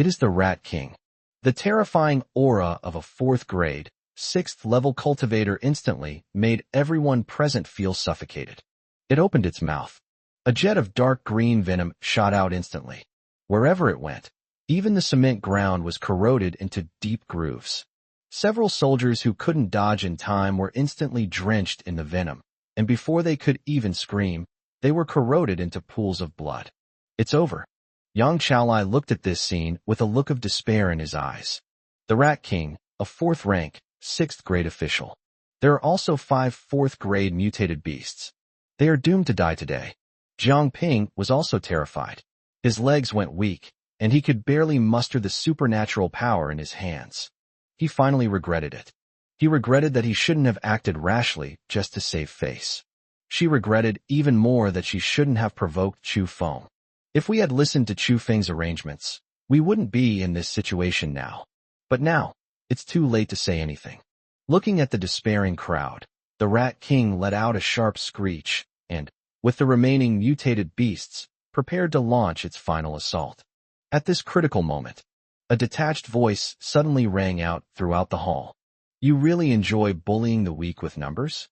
It is the Rat King. The terrifying aura of a 4th grade, 6th level cultivator instantly made everyone present feel suffocated. It opened its mouth. A jet of dark green venom shot out instantly. Wherever it went, even the cement ground was corroded into deep grooves. Several soldiers who couldn't dodge in time were instantly drenched in the venom, and before they could even scream, they were corroded into pools of blood. It's over. Yang Chaolai looked at this scene with a look of despair in his eyes. The Rat King, a 4th rank, 6th grade official. There are also 5 4th grade mutated beasts. They are doomed to die today. Jiang Ping was also terrified. His legs went weak, and he could barely muster the supernatural power in his hands. He finally regretted it. He regretted that he shouldn't have acted rashly just to save face. She regretted even more that she shouldn't have provoked Chu Feng. If we had listened to Chu Feng's arrangements, we wouldn't be in this situation now. But now, it's too late to say anything. Looking at the despairing crowd, the Rat King let out a sharp screech and, with the remaining mutated beasts, prepared to launch its final assault. At this critical moment, a detached voice suddenly rang out throughout the hall. You really enjoy bullying the weak with numbers?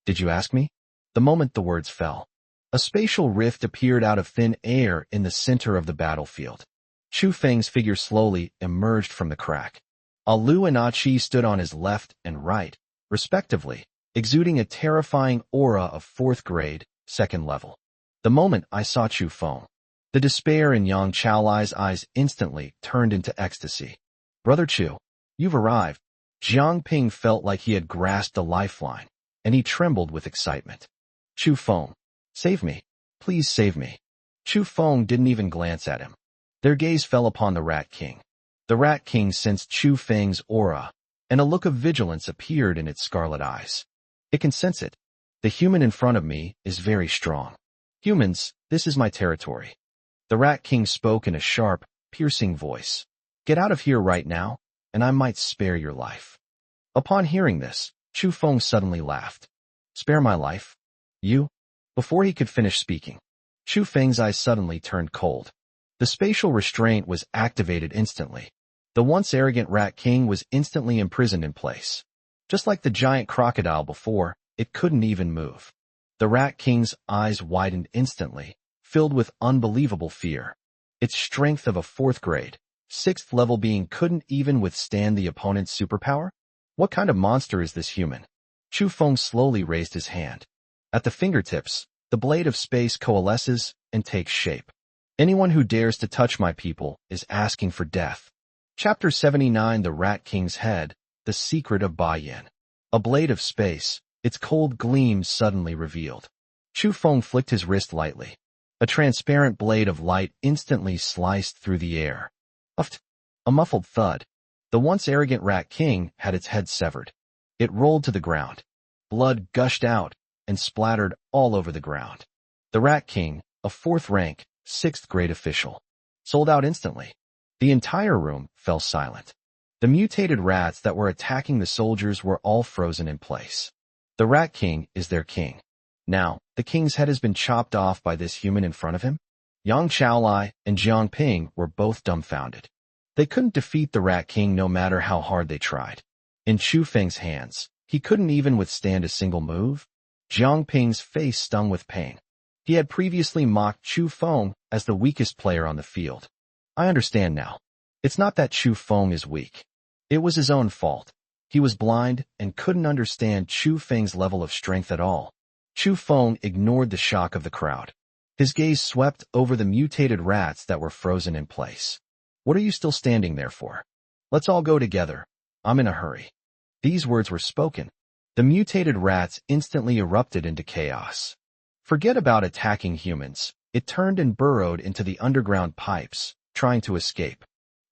Did you ask me? The moment the words fell, a spatial rift appeared out of thin air in the center of the battlefield. Chu Feng's figure slowly emerged from the crack. Alu and Achi stood on his left and right, respectively, exuding a terrifying aura of 4th grade, 2nd level. The moment I saw Chu Feng, the despair in Yang Chaolai's eyes instantly turned into ecstasy. Brother Chu, you've arrived. Jiang Ping felt like he had grasped a lifeline, and he trembled with excitement. Chu Feng, save me. Please save me. Chu Feng didn't even glance at him. Their gaze fell upon the Rat King. The Rat King sensed Chu Feng's aura, and a look of vigilance appeared in its scarlet eyes. It can sense it. The human in front of me is very strong. Humans, this is my territory. The Rat King spoke in a sharp, piercing voice. Get out of here right now, and I might spare your life. Upon hearing this, Chu Feng suddenly laughed. Spare my life? You? Before he could finish speaking, Chu Feng's eyes suddenly turned cold. The spatial restraint was activated instantly. The once arrogant Rat King was instantly imprisoned in place. Just like the giant crocodile before, it couldn't even move. The Rat King's eyes widened instantly, filled with unbelievable fear. Its strength of a 4th grade, 6th level being couldn't even withstand the opponent's superpower? What kind of monster is this human? Chu Feng slowly raised his hand. At the fingertips, the blade of space coalesces and takes shape. Anyone who dares to touch my people is asking for death. Chapter 79 The Rat King's Head, The Secret of Ba Yin. A blade of space, its cold gleam suddenly revealed. Chu Feng flicked his wrist lightly. A transparent blade of light instantly sliced through the air. A muffled thud. The once arrogant Rat King had its head severed. It rolled to the ground. Blood gushed out and splattered all over the ground. The Rat King, a 4th rank, 6th grade official, sold out instantly. The entire room fell silent. The mutated rats that were attacking the soldiers were all frozen in place. The Rat King is their king. Now, the king's head has been chopped off by this human in front of him? Yang Chaolai and Jiang Ping were both dumbfounded. They couldn't defeat the Rat King no matter how hard they tried. In Chu Feng's hands, he couldn't even withstand a single move. Jiang Ping's face stung with pain. He had previously mocked Chu Feng as the weakest player on the field. I understand now. It's not that Chu Feng is weak. It was his own fault. He was blind and couldn't understand Chu Feng's level of strength at all. Chu Feng ignored the shock of the crowd. His gaze swept over the mutated rats that were frozen in place. What are you still standing there for? Let's all go together. I'm in a hurry. These words were spoken. The mutated rats instantly erupted into chaos. Forget about attacking humans. It turned and burrowed into the underground pipes, trying to escape.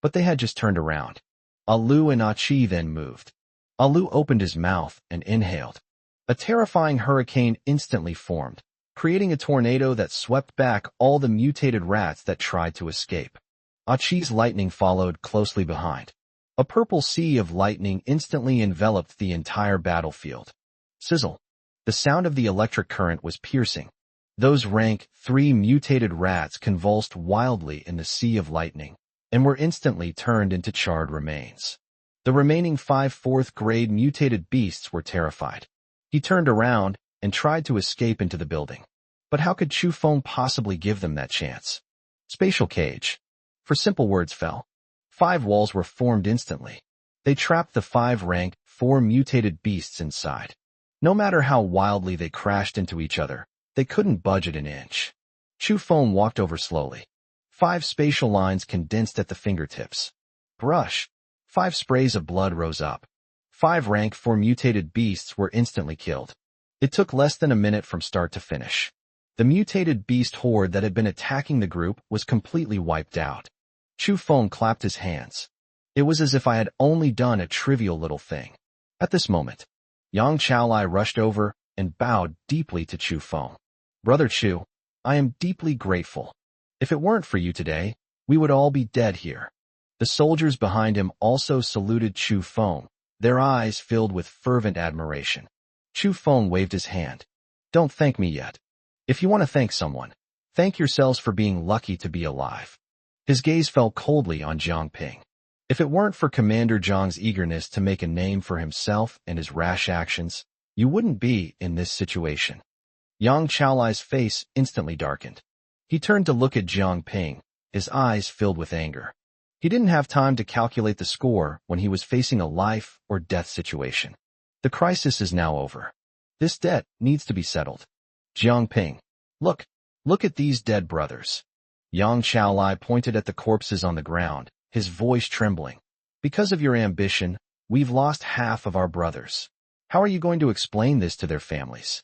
But they had just turned around. Alu and Achi then moved. Alu opened his mouth and inhaled. A terrifying hurricane instantly formed, creating a tornado that swept back all the mutated rats that tried to escape. Achi's lightning followed closely behind. A purple sea of lightning instantly enveloped the entire battlefield. Sizzle. The sound of the electric current was piercing. Those rank 3 mutated rats convulsed wildly in the sea of lightning, and were instantly turned into charred remains. The remaining 5 4th-grade mutated beasts were terrified. He turned around and tried to escape into the building. But how could Chu Feng possibly give them that chance? Spatial cage. For simple words fell. 5 walls were formed instantly. They trapped the 5 rank 4 mutated beasts inside. No matter how wildly they crashed into each other, they couldn't budge it an inch. Chu Feng walked over slowly. 5 spatial lines condensed at the fingertips. Brush. 5 sprays of blood rose up. 5 rank 4 mutated beasts were instantly killed. It took less than a minute from start to finish. The mutated beast horde that had been attacking the group was completely wiped out. Chu Feng clapped his hands. It was as if I had only done a trivial little thing. At this moment, Yang Chaolai rushed over and bowed deeply to Chu Feng. Brother Chu, I am deeply grateful. If it weren't for you today, we would all be dead here. The soldiers behind him also saluted Chu Feng, their eyes filled with fervent admiration. Chu Feng waved his hand. Don't thank me yet. If you want to thank someone, thank yourselves for being lucky to be alive. His gaze fell coldly on Jiang Ping. If it weren't for Commander Zhang's eagerness to make a name for himself and his rash actions, you wouldn't be in this situation. Yang Chaolai's face instantly darkened. He turned to look at Jiang Ping, his eyes filled with anger. He didn't have time to calculate the score when he was facing a life or death situation. The crisis is now over. This debt needs to be settled. Jiang Ping, look at these dead brothers. Yang Chaolai pointed at the corpses on the ground, his voice trembling. Because of your ambition, we've lost half of our brothers. How are you going to explain this to their families?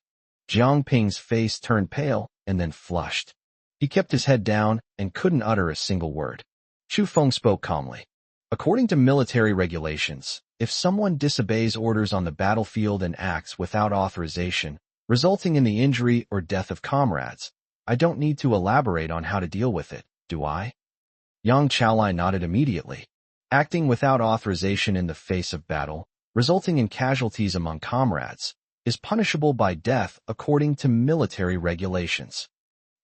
Jiang Ping's face turned pale and then flushed. He kept his head down and couldn't utter a single word. Chu Feng spoke calmly. According to military regulations, if someone disobeys orders on the battlefield and acts without authorization, resulting in the injury or death of comrades, I don't need to elaborate on how to deal with it, do I? Yang Chaolai nodded immediately. Acting without authorization in the face of battle, resulting in casualties among comrades, is punishable by death according to military regulations.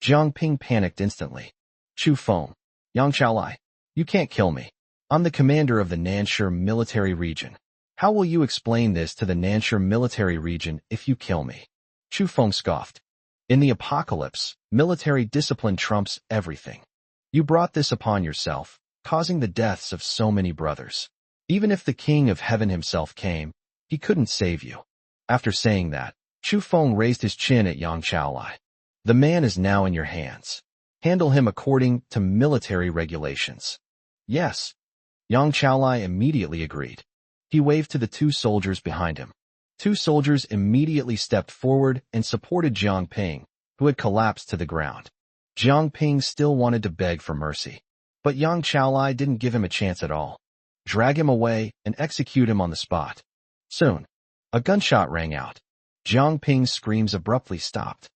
Jiang Ping panicked instantly. Chu Feng, Yang Chaolai, you can't kill me. I'm the commander of the Nanshur military region. How will you explain this to the Nanshur military region if you kill me? Chu Feng scoffed. In the apocalypse, military discipline trumps everything. You brought this upon yourself, causing the deaths of so many brothers. Even if the King of Heaven himself came, he couldn't save you. After saying that, Chu Feng raised his chin at Yang Chaolai. The man is now in your hands. Handle him according to military regulations. Yes. Yang Chaolai immediately agreed. He waved to the 2 soldiers behind him. 2 soldiers immediately stepped forward and supported Jiang Ping, who had collapsed to the ground. Jiang Ping still wanted to beg for mercy, but Yang Chaolai didn't give him a chance at all. Drag him away and execute him on the spot. Soon, a gunshot rang out. Jiang Ping's screams abruptly stopped.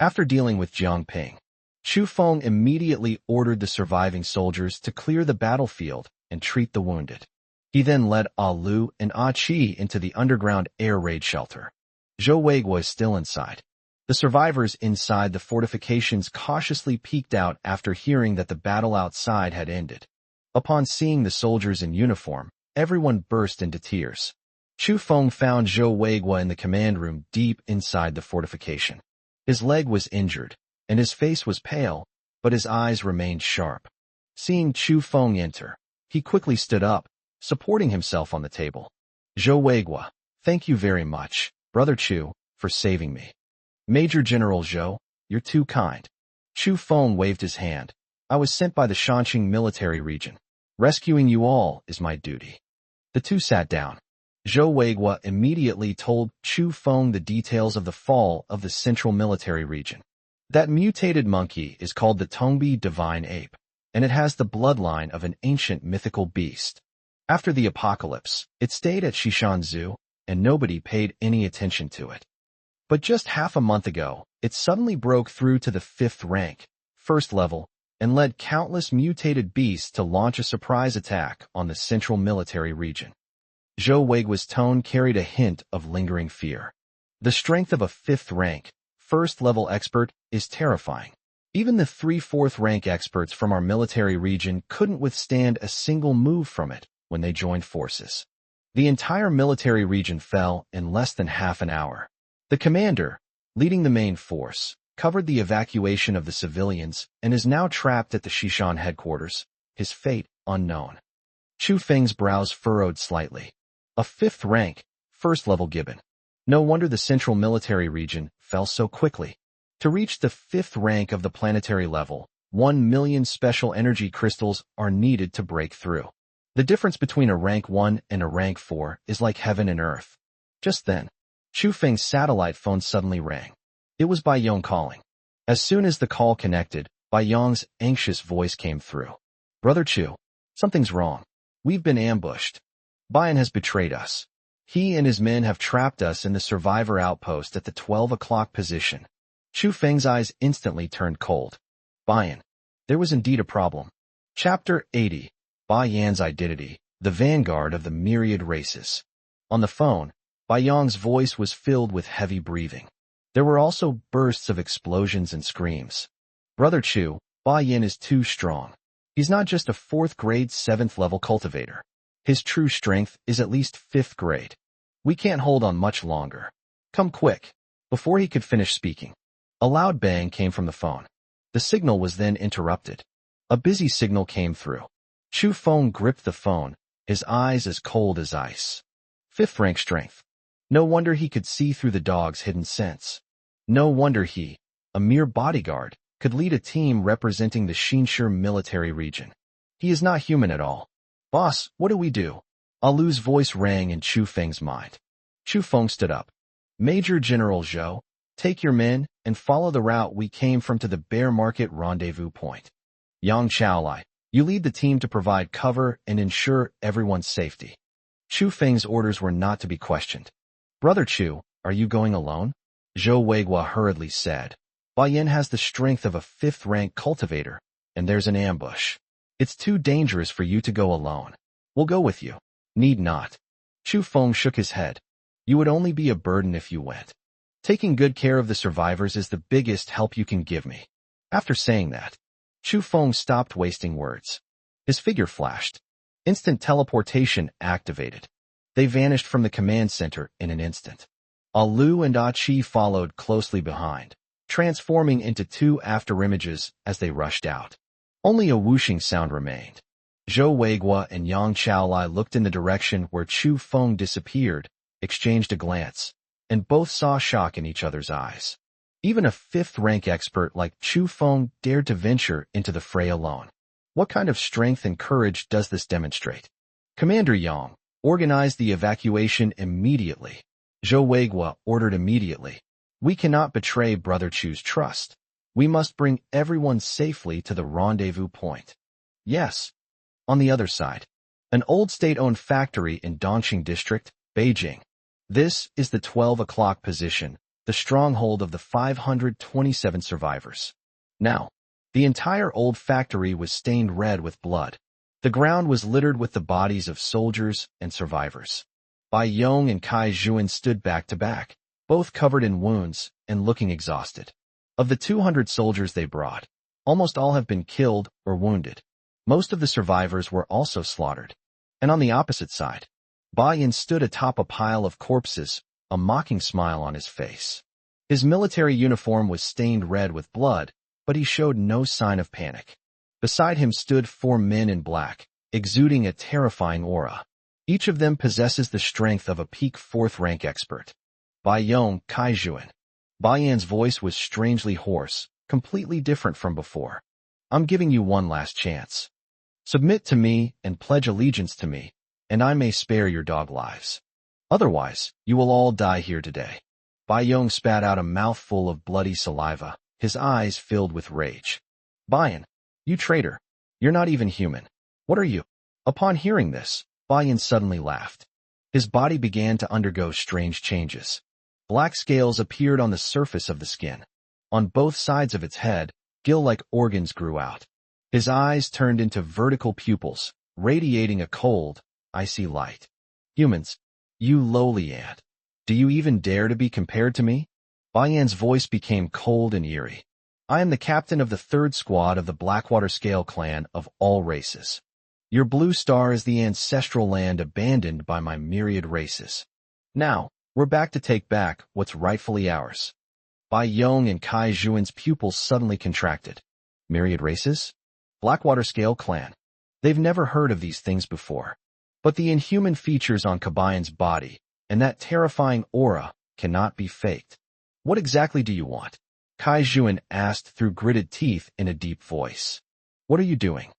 After dealing with Jiang Ping, Chu Feng immediately ordered the surviving soldiers to clear the battlefield and treat the wounded. He then led Alu and Achi into the underground air raid shelter. Zhou Wei was still inside. The survivors inside the fortifications cautiously peeked out after hearing that the battle outside had ended. Upon seeing the soldiers in uniform, everyone burst into tears. Chu Feng found Zhou Weigua in the command room deep inside the fortification. His leg was injured, and his face was pale, but his eyes remained sharp. Seeing Chu Feng enter, He quickly stood up, supporting himself on the table. Zhou Weiguo, thank you very much, Brother Chu, for saving me. Major General Zhou, you're too kind. Chu Feng waved his hand. I was sent by the Shanxing military region. Rescuing you all is my duty. The two sat down. Zhou Weiguo immediately told Chu Feng the details of the fall of the central military region. That mutated monkey is called the Tongan divine ape, and it has the bloodline of an ancient mythical beast. After the apocalypse, it stayed at Shishan Zoo, and nobody paid any attention to it. But just half a month ago, it suddenly broke through to the 5th rank, first level, and led countless mutated beasts to launch a surprise attack on the central military region. Zhou Weiguo's tone carried a hint of lingering fear. The strength of a 5th rank, first-level expert is terrifying. Even the 3/4 rank experts from our military region couldn't withstand a single move from it when they joined forces. The entire military region fell in less than half an hour. The commander, leading the main force, covered the evacuation of the civilians and is now trapped at the Shishan headquarters, his fate unknown. Chu Feng's brows furrowed slightly. A 5th rank, first-level gibbon. No wonder the central military region fell so quickly. To reach the 5th rank of the planetary level, 1 million special energy crystals are needed to break through. The difference between a rank 1 and a rank 4 is like heaven and earth. Just then, Chu Feng's satellite phone suddenly rang. It was Bai Yong calling. As soon as the call connected, Bai Yong's anxious voice came through. Brother Chu, something's wrong. We've been ambushed. Bai has betrayed us. He and his men have trapped us in the survivor outpost at the 12 o'clock position. Chu Feng's eyes instantly turned cold. Bai, there was indeed a problem. Chapter 80, Bai Yan's Identity, the Vanguard of the Myriad Races. On the phone, Bai Yong's voice was filled with heavy breathing. There were also bursts of explosions and screams. Brother Chu, Bai Yan is too strong. He's not just a 4th grade 7th level cultivator. His true strength is at least 5th grade. We can't hold on much longer. Come quick. Before he could finish speaking, a loud bang came from the phone. The signal was then interrupted. A busy signal came through. Chu Feng gripped the phone, his eyes as cold as ice. 5th rank strength. No wonder he could see through the dog's hidden sense. No wonder he, a mere bodyguard, could lead a team representing the Xinshi military region. He is not human at all. Boss, what do we do? Alu's voice rang in Chu Feng's mind. Chu Feng stood up. Major General Zhou, take your men and follow the route we came from to the bear market rendezvous point. Yang Chaolai, you lead the team to provide cover and ensure everyone's safety. Chu Feng's orders were not to be questioned. Brother Chu, are you going alone? Zhou Weiguo hurriedly said. Bai Yan has the strength of a 5th rank cultivator, and there's an ambush. It's too dangerous for you to go alone. We'll go with you. Need not. Chu Feng shook his head. You would only be a burden if you went. Taking good care of the survivors is the biggest help you can give me. After saying that, Chu Feng stopped wasting words. His figure flashed. Instant teleportation activated. They vanished from the command center in an instant. Alu and Chi followed closely behind, transforming into 2 afterimages as they rushed out. Only a whooshing sound remained. Zhou Weiguo and Yang Chaolai looked in the direction where Chu Feng disappeared, exchanged a glance, and both saw shock in each other's eyes. Even a 5th rank expert like Chu Feng dared to venture into the fray alone. What kind of strength and courage does this demonstrate? Commander Yang, organize the evacuation immediately. Zhou Weiguo ordered immediately. We cannot betray Brother Chu's trust. We must bring everyone safely to the rendezvous point. Yes. On the other side, an old state-owned factory in Dongqing District, Beijing. This is the 12 o'clock position, the stronghold of the 527 survivors. Now, the entire old factory was stained red with blood. The ground was littered with the bodies of soldiers and survivors. Bai Yong and Kai Zhuan stood back to back, both covered in wounds and looking exhausted. Of the 200 soldiers they brought, almost all have been killed or wounded. Most of the survivors were also slaughtered. And on the opposite side, Bai Yan stood atop a pile of corpses, a mocking smile on his face. His military uniform was stained red with blood, but he showed no sign of panic. Beside him stood 4 men in black, exuding a terrifying aura. Each of them possesses the strength of a peak 4th rank expert. Bai Yong, Kai Juan. Bai Yan's voice was strangely hoarse, completely different from before. I'm giving you one last chance. Submit to me and pledge allegiance to me, and I may spare your dog lives. Otherwise, you will all die here today. Bai Yong spat out a mouthful of bloody saliva, his eyes filled with rage. Baiyan, you traitor. You're not even human. What are you? Upon hearing this, Baiyan suddenly laughed. His body began to undergo strange changes. Black scales appeared on the surface of the skin. On both sides of its head, gill-like organs grew out. His eyes turned into vertical pupils, radiating a cold, icy light. Humans, you lowly ant. Do you even dare to be compared to me? Baiyan's voice became cold and eerie. I am the captain of the 3rd squad of the Blackwater Scale clan of all races. Your blue star is the ancestral land abandoned by my myriad races. Now, we're back to take back what's rightfully ours. Bai Yong and Kai Juan's pupils suddenly contracted. Myriad races? Blackwater Scale clan. They've never heard of these things before. But the inhuman features on Kabayan's body, and that terrifying aura, cannot be faked. What exactly do you want? Kai Juan asked through gritted teeth in a deep voice. What are you doing?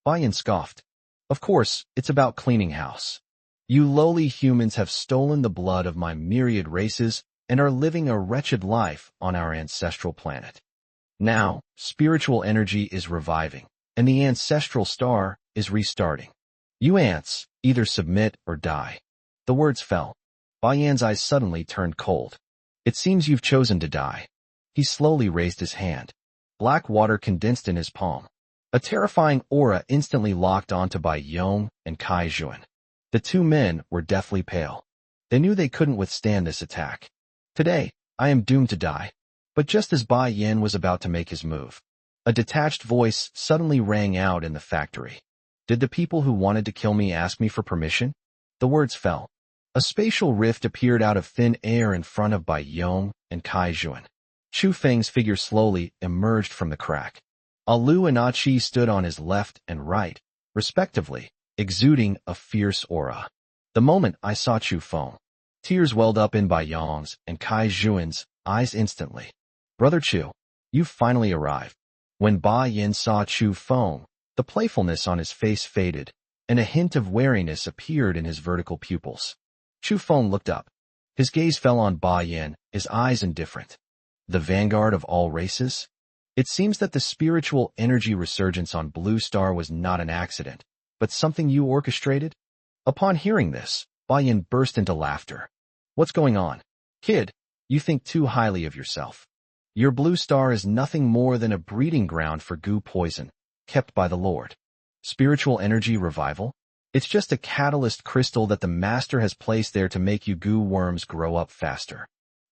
Baiyan scoffed. Of course, it's about cleaning house. You lowly humans have stolen the blood of my myriad races and are living a wretched life on our ancestral planet. Now, spiritual energy is reviving, and the ancestral star is restarting. You ants, either submit or die. The words fell. Baiyan's eyes suddenly turned cold. It seems you've chosen to die. He slowly raised his hand. Black water condensed in his palm. A terrifying aura instantly locked onto Bai Yong and Kai Juan. The two men were deathly pale. They knew they couldn't withstand this attack. Today, I am doomed to die. But just as Bai Yan was about to make his move, a detached voice suddenly rang out in the factory. Did the people who wanted to kill me ask me for permission? The words fell. A spatial rift appeared out of thin air in front of Bai Yong and Kai Juan. Chu Feng's figure slowly emerged from the crack. Alu and Achi stood on his left and right, respectively, exuding a fierce aura. The moment I saw Chu Feng, tears welled up in Bai Yong's and Kai Juan's eyes instantly. Brother Chu, you've finally arrived. When Bai Yin saw Chu Feng, the playfulness on his face faded, and a hint of wariness appeared in his vertical pupils. Chu Feng looked up. His gaze fell on Bai Yin, his eyes indifferent. The vanguard of all races? It seems that the spiritual energy resurgence on Blue Star was not an accident, but something you orchestrated? Upon hearing this, Bai Yin burst into laughter. What's going on? Kid, you think too highly of yourself. Your Blue Star is nothing more than a breeding ground for goo poison, kept by the Lord. Spiritual energy revival? It's just a catalyst crystal that the Master has placed there to make you goo worms grow up faster.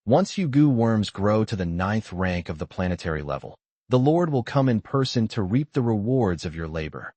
Once you goo worms grow to the 9th rank of the planetary level, the Lord will come in person to reap the rewards of your labor.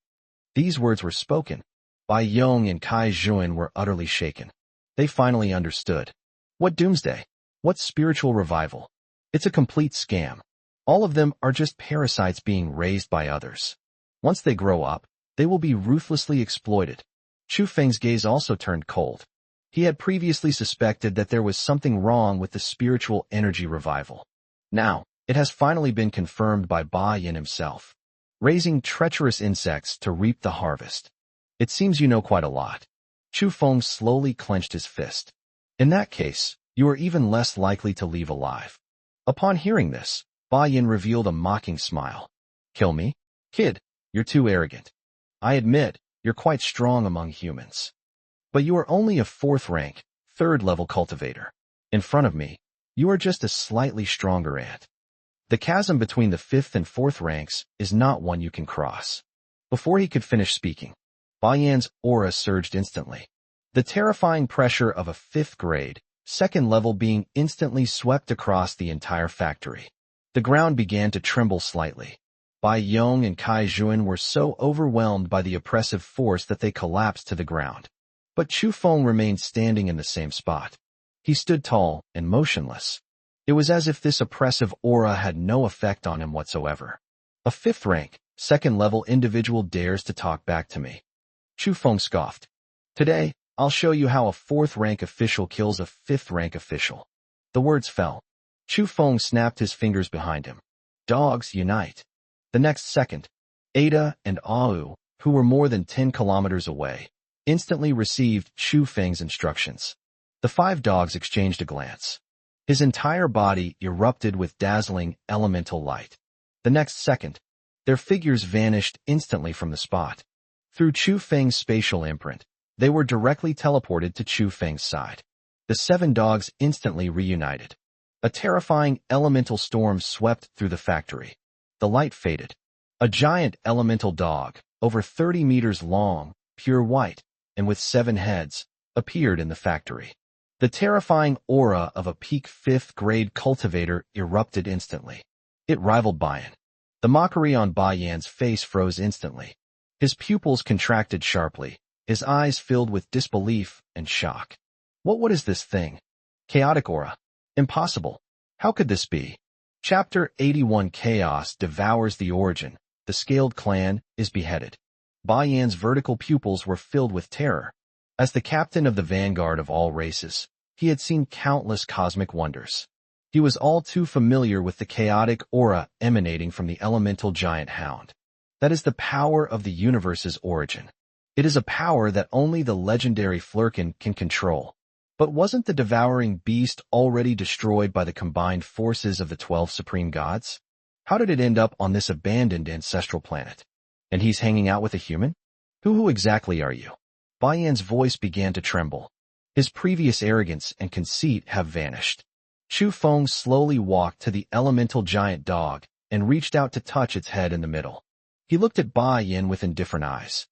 These words were spoken. Bai Yong and Kai Juan were utterly shaken. They finally understood. What doomsday? What spiritual revival? It's a complete scam. All of them are just parasites being raised by others. Once they grow up, they will be ruthlessly exploited. Chu Feng's gaze also turned cold. He had previously suspected that there was something wrong with the spiritual energy revival. Now, it has finally been confirmed by Bai Yin himself. Raising treacherous insects to reap the harvest. It seems you know quite a lot. Chu Feng slowly clenched his fist. In that case, you are even less likely to leave alive. Upon hearing this, Bai Yin revealed a mocking smile. Kill me? Kid, you're too arrogant. I admit, you're quite strong among humans. But you are only a 4th rank, 3rd level cultivator. In front of me, you are just a slightly stronger ant. The chasm between the 5th and 4th ranks is not one you can cross. Before he could finish speaking, Bai Yan's aura surged instantly. The terrifying pressure of a 5th grade, 2nd level being instantly swept across the entire factory. The ground began to tremble slightly. Bai Yong and Kai Juan were so overwhelmed by the oppressive force that they collapsed to the ground. But Chu Feng remained standing in the same spot. He stood tall and motionless. It was as if this oppressive aura had no effect on him whatsoever. A 5th rank, 2nd level individual dares to talk back to me. Chu Feng scoffed. Today, I'll show you how a 4th-rank official kills a 5th-rank official. The words fell. Chu Feng snapped his fingers behind him. Dogs, unite. The next second, Ada and Au, who were more than 10 kilometers away, instantly received Chu Feng's instructions. The 5 dogs exchanged a glance. His entire body erupted with dazzling elemental light. The next second, their figures vanished instantly from the spot. Through Chu Feng's spatial imprint, they were directly teleported to Chu Feng's side. The 7 dogs instantly reunited. A terrifying elemental storm swept through the factory. The light faded. A giant elemental dog, over 30 meters long, pure white, and with 7 heads, appeared in the factory. The terrifying aura of a peak 5th-grade cultivator erupted instantly. It rivaled Bayan. The mockery on Bayan's face froze instantly. His pupils contracted sharply, his eyes filled with disbelief and shock. What is this thing? Chaotic aura. Impossible. How could this be? Chapter 81 Chaos devours the origin. The scaled clan is beheaded. Bayan's vertical pupils were filled with terror. As the captain of the vanguard of all races, he had seen countless cosmic wonders. He was all too familiar with the chaotic aura emanating from the elemental giant hound. That is the power of the universe's origin. It is a power that only the legendary Flurkin can control. But wasn't the devouring beast already destroyed by the combined forces of the 12 supreme gods? How did it end up on this abandoned ancestral planet? And he's hanging out with a human? Who exactly are you? Bayan's voice began to tremble. His previous arrogance and conceit have vanished. Chu Feng slowly walked to the elemental giant dog and reached out to touch its head in the middle. He looked at Bayan with indifferent eyes.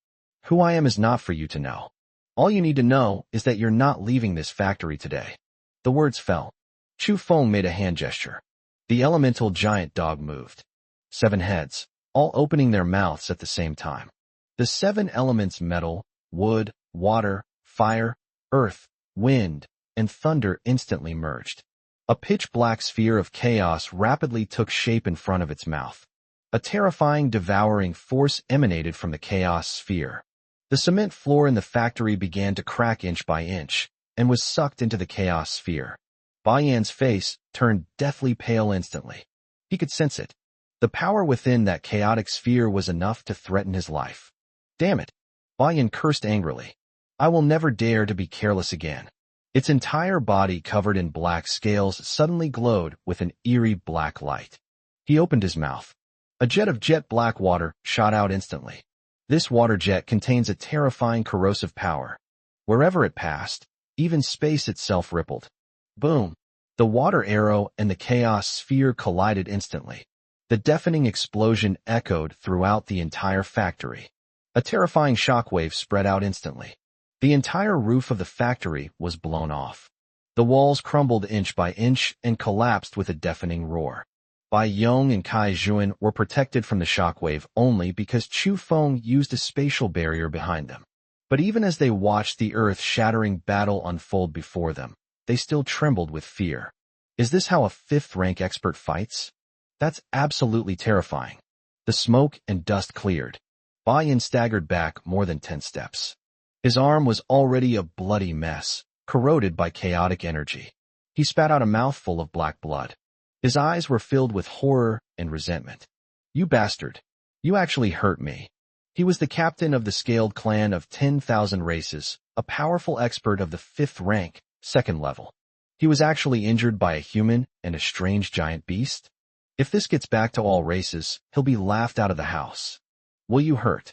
Who I am is not for you to know. All you need to know is that you're not leaving this factory today. The words fell. Chu Feng made a hand gesture. The elemental giant dog moved. 7 heads, all opening their mouths at the same time. The 7 elements metal, wood, water, fire, earth, wind, and thunder instantly merged. A pitch-black sphere of chaos rapidly took shape in front of its mouth. A terrifying, devouring force emanated from the chaos sphere. The cement floor in the factory began to crack inch by inch, and was sucked into the chaos sphere. Bayan's face turned deathly pale instantly. He could sense it. The power within that chaotic sphere was enough to threaten his life. Damn it! Bayan cursed angrily. I will never dare to be careless again. Its entire body covered in black scales suddenly glowed with an eerie black light. He opened his mouth. A jet of jet black water shot out instantly. This water jet contains a terrifying corrosive power. Wherever it passed, even space itself rippled. Boom! The water arrow and the chaos sphere collided instantly. The deafening explosion echoed throughout the entire factory. A terrifying shockwave spread out instantly. The entire roof of the factory was blown off. The walls crumbled inch by inch and collapsed with a deafening roar. Bai Yong and Kai Juan were protected from the shockwave only because Chu Feng used a spatial barrier behind them. But even as they watched the earth-shattering battle unfold before them, they still trembled with fear. Is this how a 5th-rank expert fights? That's absolutely terrifying. The smoke and dust cleared. Bayan staggered back more than 10 steps. His arm was already a bloody mess, corroded by chaotic energy. He spat out a mouthful of black blood. His eyes were filled with horror and resentment. You bastard. You actually hurt me. He was the captain of the scaled clan of 10,000 races, a powerful expert of the 5th rank, 2nd level. He was actually injured by a human and a strange giant beast? If this gets back to all races, he'll be laughed out of the house. Will you hurt?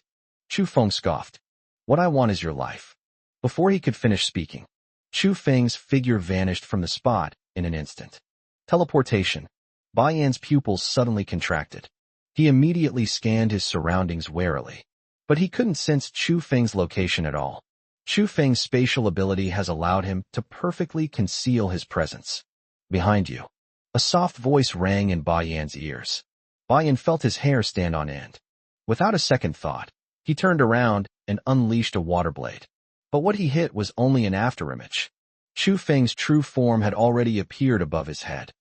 Chu Feng scoffed. What I want is your life. Before he could finish speaking, Chu Feng's figure vanished from the spot in an instant. Teleportation. Bayan's pupils suddenly contracted. He immediately scanned his surroundings warily. But he couldn't sense Chu Feng's location at all. Chu Feng's spatial ability has allowed him to perfectly conceal his presence. Behind you. A soft voice rang in Bayan's ears. Bayan felt his hair stand on end. Without a second thought, he turned around and unleashed a water blade. But what he hit was only an afterimage. Chu Feng's true form had already appeared above his head.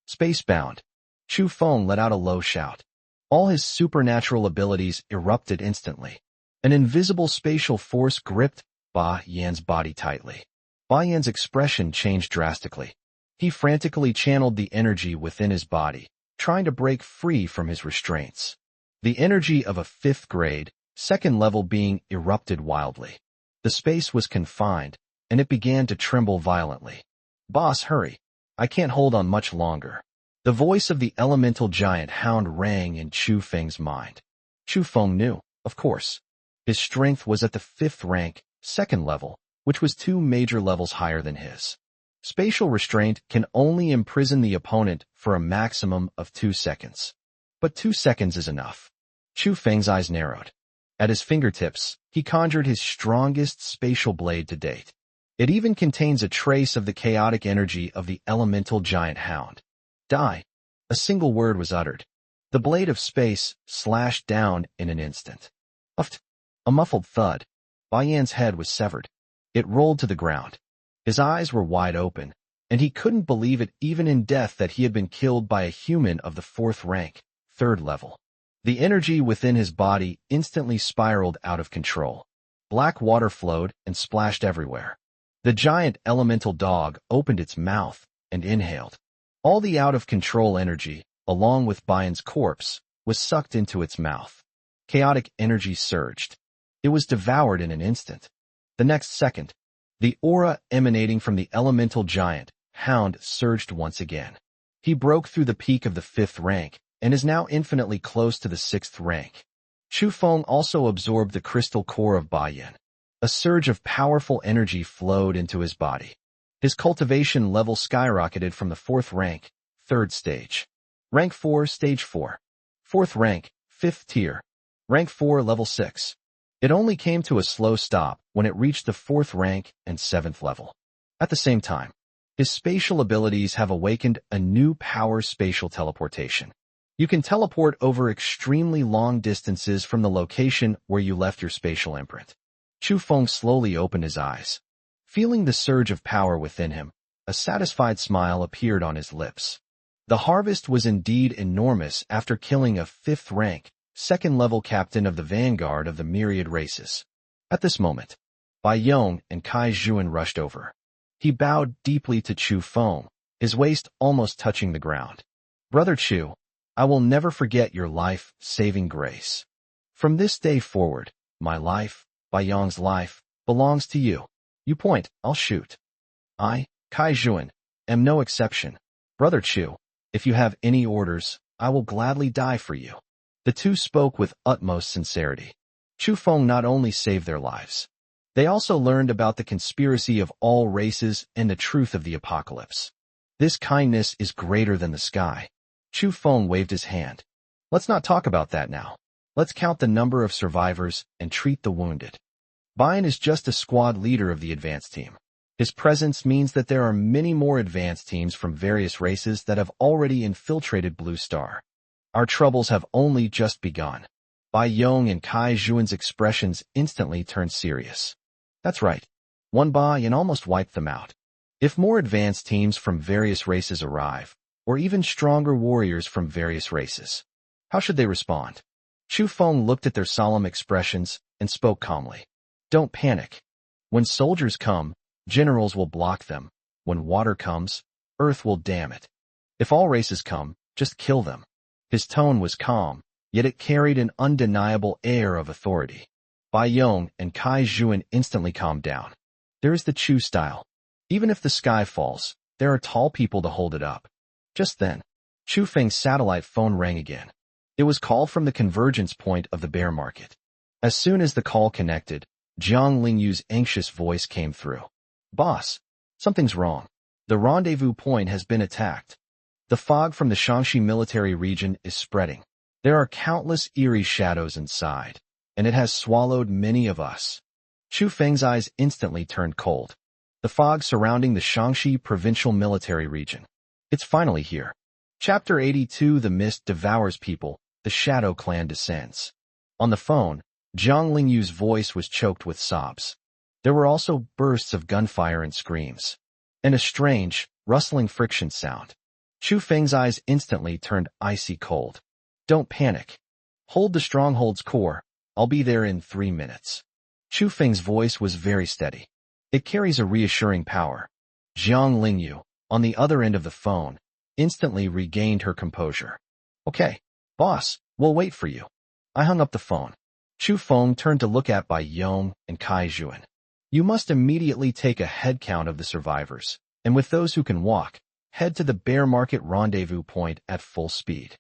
Spacebound. Chu Feng let out a low shout. All his supernatural abilities erupted instantly. An invisible spatial force gripped Ba Yan's body tightly. Ba Yan's expression changed drastically. He frantically channeled the energy within his body, trying to break free from his restraints. The energy of a 5th grade, 2nd level being erupted wildly. The space was confined, and it began to tremble violently. "Boss, hurry. I can't hold on much longer." The voice of the elemental giant hound rang in Chu Feng's mind. Chu Feng knew, of course. His strength was at the 5th rank, 2nd level, which was 2 major levels higher than his. Spatial restraint can only imprison the opponent for a maximum of 2 seconds. But 2 seconds is enough. Chu Feng's eyes narrowed. At his fingertips, he conjured his strongest spatial blade to date. It even contains a trace of the chaotic energy of the elemental giant hound. "Die." A single word was uttered. The blade of space slashed down in an instant. Uft. A muffled thud. Ba Yan's head was severed. It rolled to the ground. His eyes were wide open, and he couldn't believe it even in death that he had been killed by a human of the 4th rank, 3rd level. The energy within his body instantly spiraled out of control. Black water flowed and splashed everywhere. The giant elemental dog opened its mouth and inhaled. All the out-of-control energy, along with Ba Yan's corpse, was sucked into its mouth. Chaotic energy surged. It was devoured in an instant. The next second, the aura emanating from the elemental giant hound surged once again. He broke through the peak of the 5th rank and is now infinitely close to the 6th rank. Chu Feng also absorbed the crystal core of Ba Yan. A surge of powerful energy flowed into his body. His cultivation level skyrocketed from the 4th rank, 3rd stage. Rank 4, stage 4. 4th rank, 5th tier. Rank 4, level 6. It only came to a slow stop when it reached the 4th rank and 7th level. At the same time, his spatial abilities have awakened a new power: spatial teleportation. You can teleport over extremely long distances from the location where you left your spatial imprint. Chu Feng slowly opened his eyes. Feeling the surge of power within him, a satisfied smile appeared on his lips. The harvest was indeed enormous after killing a 5th rank, 2nd level captain of the vanguard of the myriad races. At this moment, Bai Yong and Kai Zhuan rushed over. He bowed deeply to Chu Feng, his waist almost touching the ground. "Brother Chu, I will never forget your life-saving grace. From this day forward, my life, Bai Yong's life, belongs to you. You point, I'll shoot. I, Kai Zhuan, am no exception. Brother Chu, if you have any orders, I will gladly die for you." The two spoke with utmost sincerity. Chu Feng not only saved their lives, they also learned about the conspiracy of all races and the truth of the apocalypse. This kindness is greater than the sky. Chu Feng waved his hand. "Let's not talk about that now. Let's count the number of survivors and treat the wounded." Bai Yan is just a squad leader of the advanced team. His presence means that there are many more advanced teams from various races that have already infiltrated Blue Star. Our troubles have only just begun. Bai Yong and Kai Zhuan's expressions instantly turned serious. That's right. One Bai Yan almost wiped them out. If more advanced teams from various races arrive, or even stronger warriors from various races, how should they respond? Chu Feng looked at their solemn expressions and spoke calmly. "Don't panic. When soldiers come, generals will block them. When water comes, earth will dam it. If all races come, just kill them." His tone was calm, yet it carried an undeniable air of authority. Bai Yong and Kai Zhuan instantly calmed down. There is the Chu style. Even if the sky falls, there are tall people to hold it up. Just then, Chu Feng's satellite phone rang again. It was called from the convergence point of the bear market. As soon as the call connected, Jiang Lingyu's anxious voice came through. "Boss, something's wrong. The rendezvous point has been attacked. The fog from the Shaanxi military region is spreading. There are countless eerie shadows inside, and it has swallowed many of us." Chu Feng's eyes instantly turned cold. The fog surrounding the Shaanxi provincial military region. It's finally here. Chapter 82. The mist devours people. The Shadow Clan descends. On the phone, Jiang Lingyu's voice was choked with sobs. There were also bursts of gunfire and screams, and a strange, rustling friction sound. Chu Feng's eyes instantly turned icy cold. "Don't panic. Hold the stronghold's core. I'll be there in 3 minutes. Chu Feng's voice was very steady. It carries a reassuring power. Jiang Lingyu, on the other end of the phone, instantly regained her composure. Okay, boss, we'll wait for you. I hung up the phone. Chu Feng turned to look at Bai Yong and Kai Juan. You must immediately take a head count of the survivors, and with those who can walk, head to the bear market rendezvous point at full speed.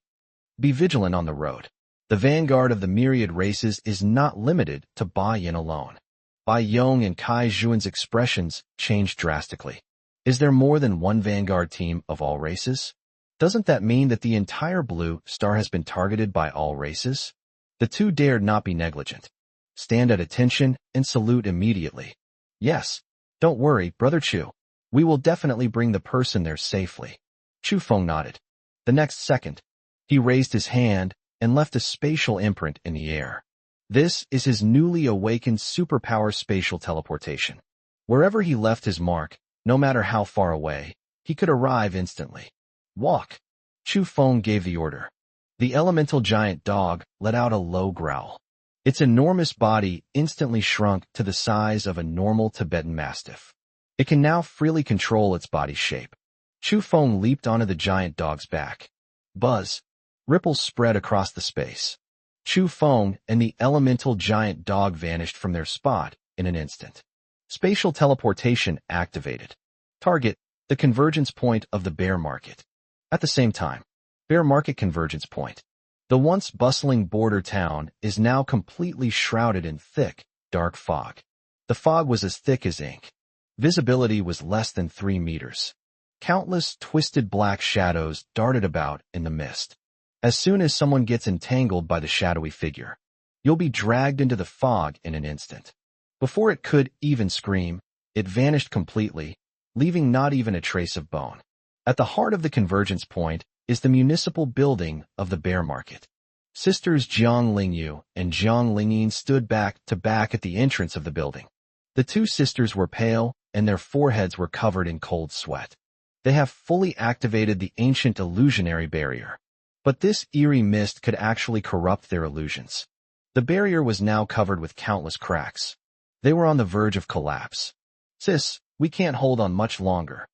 Be vigilant on the road. The vanguard of the myriad races is not limited to Bai Yin alone. Bai Yong and Kai Juan's expressions changed drastically. Is there more than one vanguard team of all races? Doesn't that mean that the entire blue star has been targeted by all races? The two dared not be negligent. Stand at attention and salute immediately. Yes. Don't worry, Brother Chu. We will definitely bring the person there safely. Chu Feng nodded. The next second, he raised his hand and left a spatial imprint in the air. This is his newly awakened superpower spatial teleportation. Wherever he left his mark, no matter how far away, he could arrive instantly. Walk. Chu Feng gave the order. The elemental giant dog let out a low growl. Its enormous body instantly shrunk to the size of a normal Tibetan mastiff. It can now freely control its body shape. Chu Feng leaped onto the giant dog's back. Buzz. Ripples spread across the space. Chu Feng and the elemental giant dog vanished from their spot in an instant. Spatial teleportation activated. Target, the convergence point of the bear market. At the same time, bear market convergence point. The once bustling border town is now completely shrouded in thick, dark fog. The fog was as thick as ink. Visibility was less than 3 meters. Countless twisted black shadows darted about in the mist. As soon as someone gets entangled by the shadowy figure, you'll be dragged into the fog in an instant. Before it could even scream, it vanished completely, leaving not even a trace of bone. At the heart of the convergence point is the municipal building of the bear market. Sisters Jiang Lingyu and Jiang Lingyin stood back to back at the entrance of the building. The two sisters were pale, and their foreheads were covered in cold sweat. They have fully activated the ancient illusionary barrier. But this eerie mist could actually corrupt their illusions. The barrier was now covered with countless cracks. They were on the verge of collapse. Sis, we can't hold on much longer.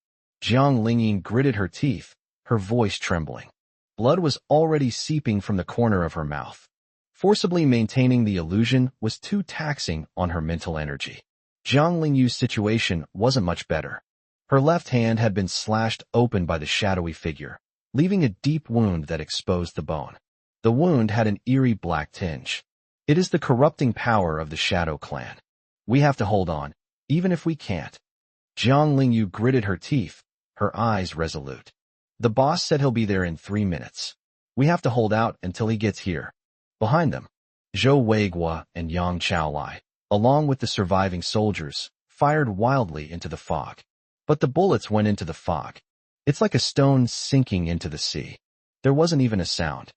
Jiang Lingyin gritted her teeth, her voice trembling. Blood was already seeping from the corner of her mouth. Forcibly maintaining the illusion was too taxing on her mental energy. Jiang Lingyu's situation wasn't much better. Her left hand had been slashed open by the shadowy figure, leaving a deep wound that exposed the bone. The wound had an eerie black tinge. It is the corrupting power of the Shadow Clan. We have to hold on, even if we can't. Jiang Lingyu gritted her teeth, her eyes resolute. The boss said he'll be there in 3 minutes. We have to hold out until he gets here. Behind them, Zhou Weiguo and Yang Chaolai, along with the surviving soldiers, fired wildly into the fog. But the bullets went into the fog. It's like a stone sinking into the sea. There wasn't even a sound.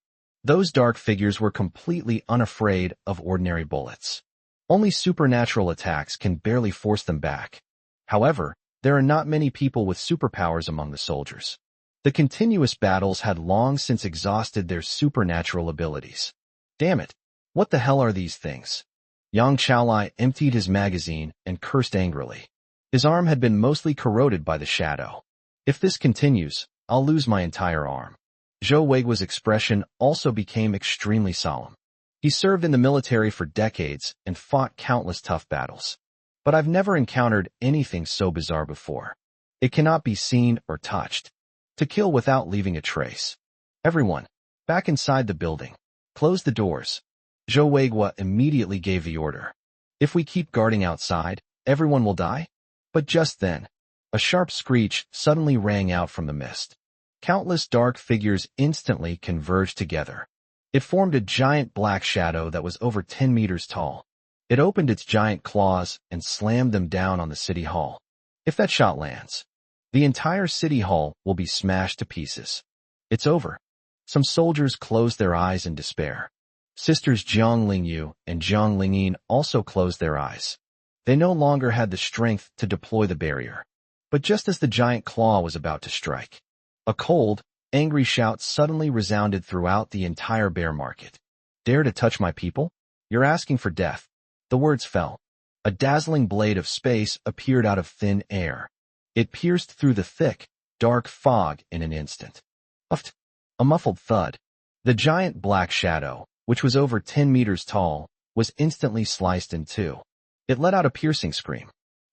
Those dark figures were completely unafraid of ordinary bullets. Only supernatural attacks can barely force them back. However, there are not many people with superpowers among the soldiers. The continuous battles had long since exhausted their supernatural abilities. Damn it! What the hell are these things? Yang Chaolai emptied his magazine and cursed angrily. His arm had been mostly corroded by the shadow. If this continues, I'll lose my entire arm. Zhou Weiguo's expression also became extremely solemn. He served in the military for decades and fought countless tough battles. But I've never encountered anything so bizarre before. It cannot be seen or touched. To kill without leaving a trace. Everyone, back inside the building. Close the doors. Zhou Weiguo immediately gave the order. If we keep guarding outside, everyone will die? But just then, a sharp screech suddenly rang out from the mist. Countless dark figures instantly converged together. It formed a giant black shadow that was over 10 meters tall. It opened its giant claws and slammed them down on the city hall. If that shot lands, the entire city hall will be smashed to pieces. It's over. Some soldiers closed their eyes in despair. Sisters Jiang Lingyu and Jiang Lingyin also closed their eyes. They no longer had the strength to deploy the barrier. But just as the giant claw was about to strike, a cold, angry shout suddenly resounded throughout the entire bear market. Dare to touch my people? You're asking for death. The words fell. A dazzling blade of space appeared out of thin air. It pierced through the thick, dark fog in an instant. Uft! A muffled thud. The giant black shadow, which was over 10 meters tall, was instantly sliced in two. It let out a piercing scream.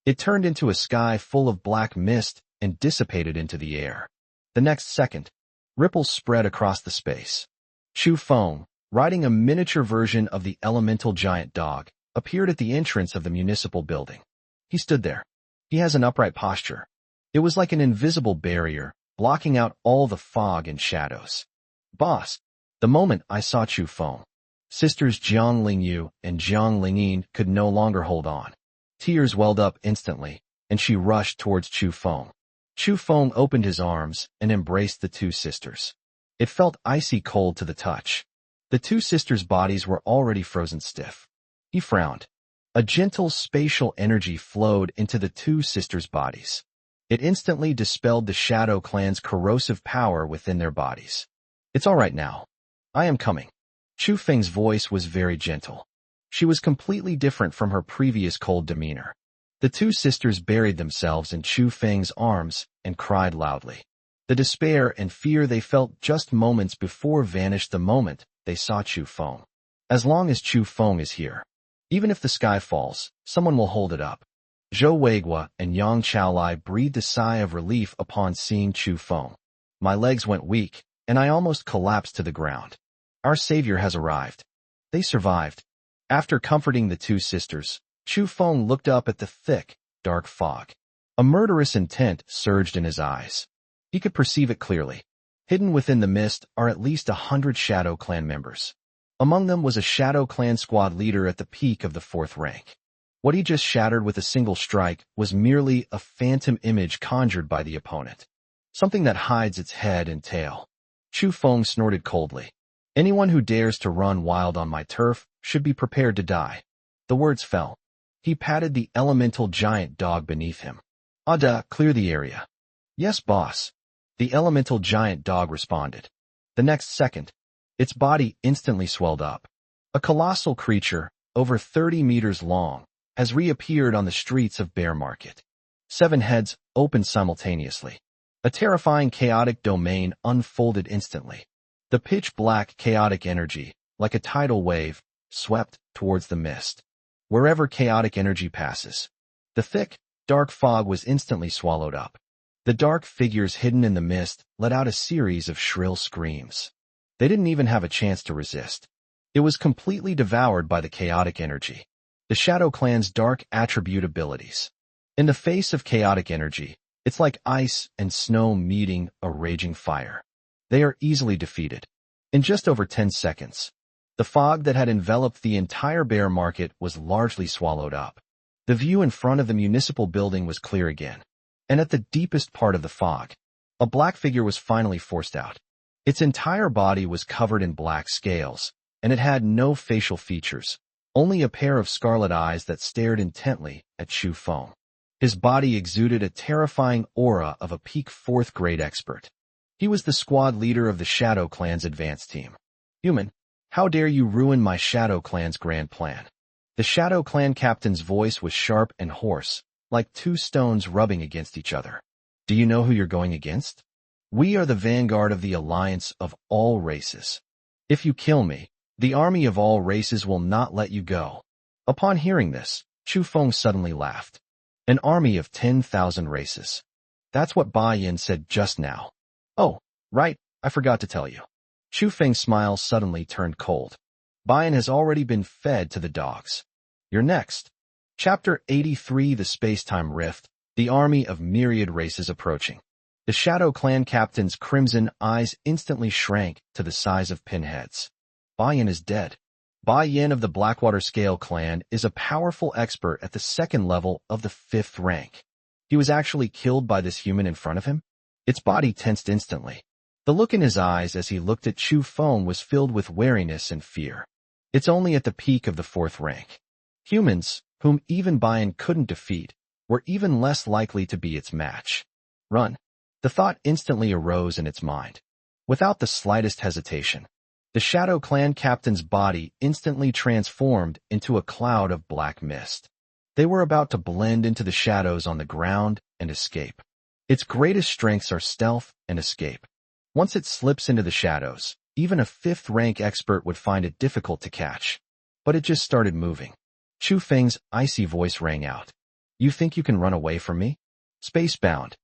It turned into a sky full of black mist and dissipated into the air. The next second, ripples spread across the space. Chu Feng, riding a miniature version of the elemental giant dog, appeared at the entrance of the municipal building. He stood there. He has an upright posture. It was like an invisible barrier, blocking out all the fog and shadows. Boss, the moment I saw Chu Feng, sisters Jiang Lingyu and Jiang Lingyin could no longer hold on. Tears welled up instantly, and she rushed towards Chu Feng. Chu Feng opened his arms and embraced the two sisters. It felt icy cold to the touch. The two sisters' bodies were already frozen stiff. He frowned. A gentle spatial energy flowed into the two sisters' bodies. It instantly dispelled the Shadow Clan's corrosive power within their bodies. It's all right now. I am coming. Chu Feng's voice was very gentle. She was completely different from her previous cold demeanor. The two sisters buried themselves in Chu Feng's arms and cried loudly. The despair and fear they felt just moments before vanished the moment they saw Chu Feng. As long as Chu Feng is here, even if the sky falls, someone will hold it up. Zhou Weigua and Yang Chaolai breathed a sigh of relief upon seeing Chu Feng. My legs went weak, and I almost collapsed to the ground. Our savior has arrived. They survived. After comforting the two sisters, Chu Feng looked up at the thick, dark fog. A murderous intent surged in his eyes. He could perceive it clearly. Hidden within the mist are at least 100 Shadow Clan members. Among them was a Shadow Clan squad leader at the peak of the 4th rank. What he just shattered with a single strike was merely a phantom image conjured by the opponent. Something that hides its head and tail. Chu Feng snorted coldly. Anyone who dares to run wild on my turf should be prepared to die. The words fell. He patted the elemental giant dog beneath him. Ada, clear the area. Yes, boss. The elemental giant dog responded. The next second, its body instantly swelled up. A colossal creature, over 30 meters long, has reappeared on the streets of Bear Market. 7 heads opened simultaneously. A terrifying chaotic domain unfolded instantly. The pitch-black chaotic energy, like a tidal wave, swept towards the mist. Wherever chaotic energy passes, the thick, dark fog was instantly swallowed up. The dark figures hidden in the mist let out a series of shrill screams. They didn't even have a chance to resist. It was completely devoured by the chaotic energy. The Shadow Clan's dark attribute abilities. In the face of chaotic energy, it's like ice and snow meeting a raging fire. They are easily defeated. In just over 10 seconds, the fog that had enveloped the entire bear market was largely swallowed up. The view in front of the municipal building was clear again. And at the deepest part of the fog, a black figure was finally forced out. Its entire body was covered in black scales, and it had no facial features, only a pair of scarlet eyes that stared intently at Chu Feng. His body exuded a terrifying aura of a peak 4th grade expert. He was the squad leader of the Shadow Clan's advanced team. Human, how dare you ruin my Shadow Clan's grand plan? The Shadow Clan captain's voice was sharp and hoarse, like 2 stones rubbing against each other. Do you know who you're going against? We are the vanguard of the alliance of all races. If you kill me, the army of all races will not let you go. Upon hearing this, Chu Feng suddenly laughed. An army of 10,000 races. That's what Bai Yin said just now. Oh, right, I forgot to tell you. Chu Feng's smile suddenly turned cold. Bai Yin has already been fed to the dogs. You're next. Chapter 83 The Space-Time Rift, the army of myriad races approaching. The Shadow Clan captain's crimson eyes instantly shrank to the size of pinheads. Bai Yin is dead. Bai Yin of the Blackwater Scale clan is a powerful expert at the 2nd level of the 5th rank. He was actually killed by this human in front of him? Its body tensed instantly. The look in his eyes as he looked at Chu Feng was filled with wariness and fear. It's only at the peak of the 4th rank. Humans, whom even Bai Yin couldn't defeat, were even less likely to be its match. Run. The thought instantly arose in its mind. Without the slightest hesitation, The Shadow Clan captain's body instantly transformed into a cloud of black mist. They were about to blend into the shadows on the ground and escape. Its greatest strengths are stealth and escape. Once it slips into the shadows, even a 5th-rank expert would find it difficult to catch. But it just started moving. Chu Feng's icy voice rang out. "You think you can run away from me?" "Spacebound."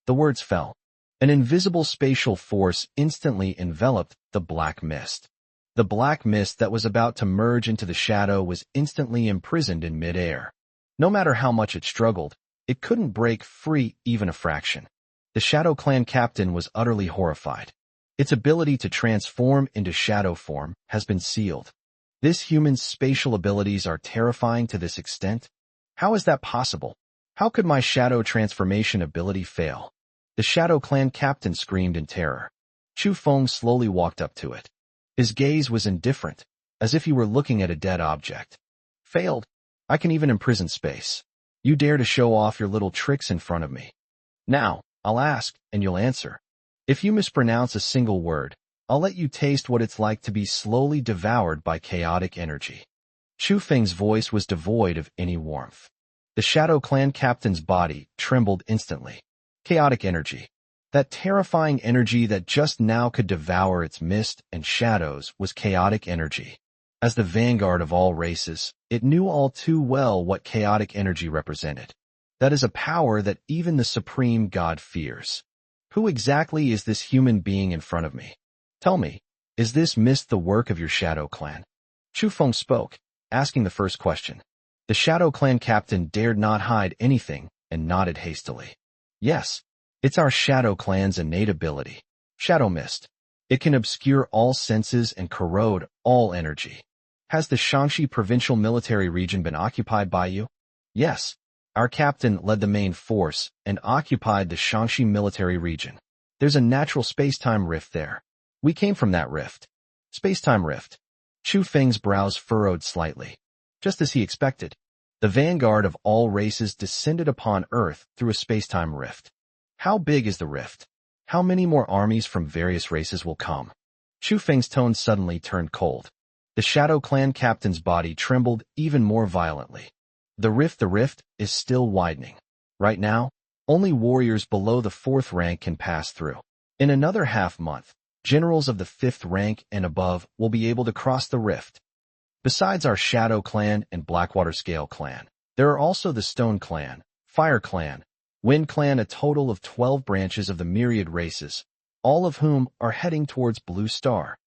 The words fell. An invisible spatial force instantly enveloped the black mist. The black mist that was about to merge into the shadow was instantly imprisoned in mid-air. No matter how much it struggled, it couldn't break free even a fraction. The Shadow Clan captain was utterly horrified. Its ability to transform into shadow form has been sealed. This human's spatial abilities are terrifying to this extent? How is that possible? How could my shadow transformation ability fail? The Shadow Clan captain screamed in terror. Chu Feng slowly walked up to it. His gaze was indifferent, as if he were looking at a dead object. "Failed? I can even imprison space. You dare to show off your little tricks in front of me. Now, I'll ask, and you'll answer. If you mispronounce a single word, I'll let you taste what it's like to be slowly devoured by chaotic energy." Chu Feng's voice was devoid of any warmth. The Shadow Clan captain's body trembled instantly. Chaotic energy. That terrifying energy that just now could devour its mist and shadows was chaotic energy. As the vanguard of all races, it knew all too well what chaotic energy represented. That is a power that even the supreme god fears. Who exactly is this human being in front of me? Tell me, is this mist the work of your Shadow Clan? Chu Feng spoke, asking the first question. The Shadow Clan captain dared not hide anything and nodded hastily. Yes, it's our Shadow Clan's innate ability. Shadow mist. It can obscure all senses and corrode all energy. Has the Shaanxi provincial military region been occupied by you? Yes. Our captain led the main force and occupied the Shaanxi military region. There's a natural space-time rift there. We came from that rift. Space-time rift. Chu Feng's brows furrowed slightly. Just as he expected, the vanguard of all races descended upon Earth through a space-time rift. How big is the rift? How many more armies from various races will come? Chu Feng's tone suddenly turned cold. The Shadow Clan captain's body trembled even more violently. The rift is still widening. Right now, only warriors below the 4th rank can pass through. In another half-month, generals of the 5th rank and above will be able to cross the rift. Besides our Shadow Clan and Blackwater Scale Clan, there are also the Stone Clan, Fire Clan, Wind Clan, a total of 12 branches of the myriad races, all of whom are heading towards Blue Star.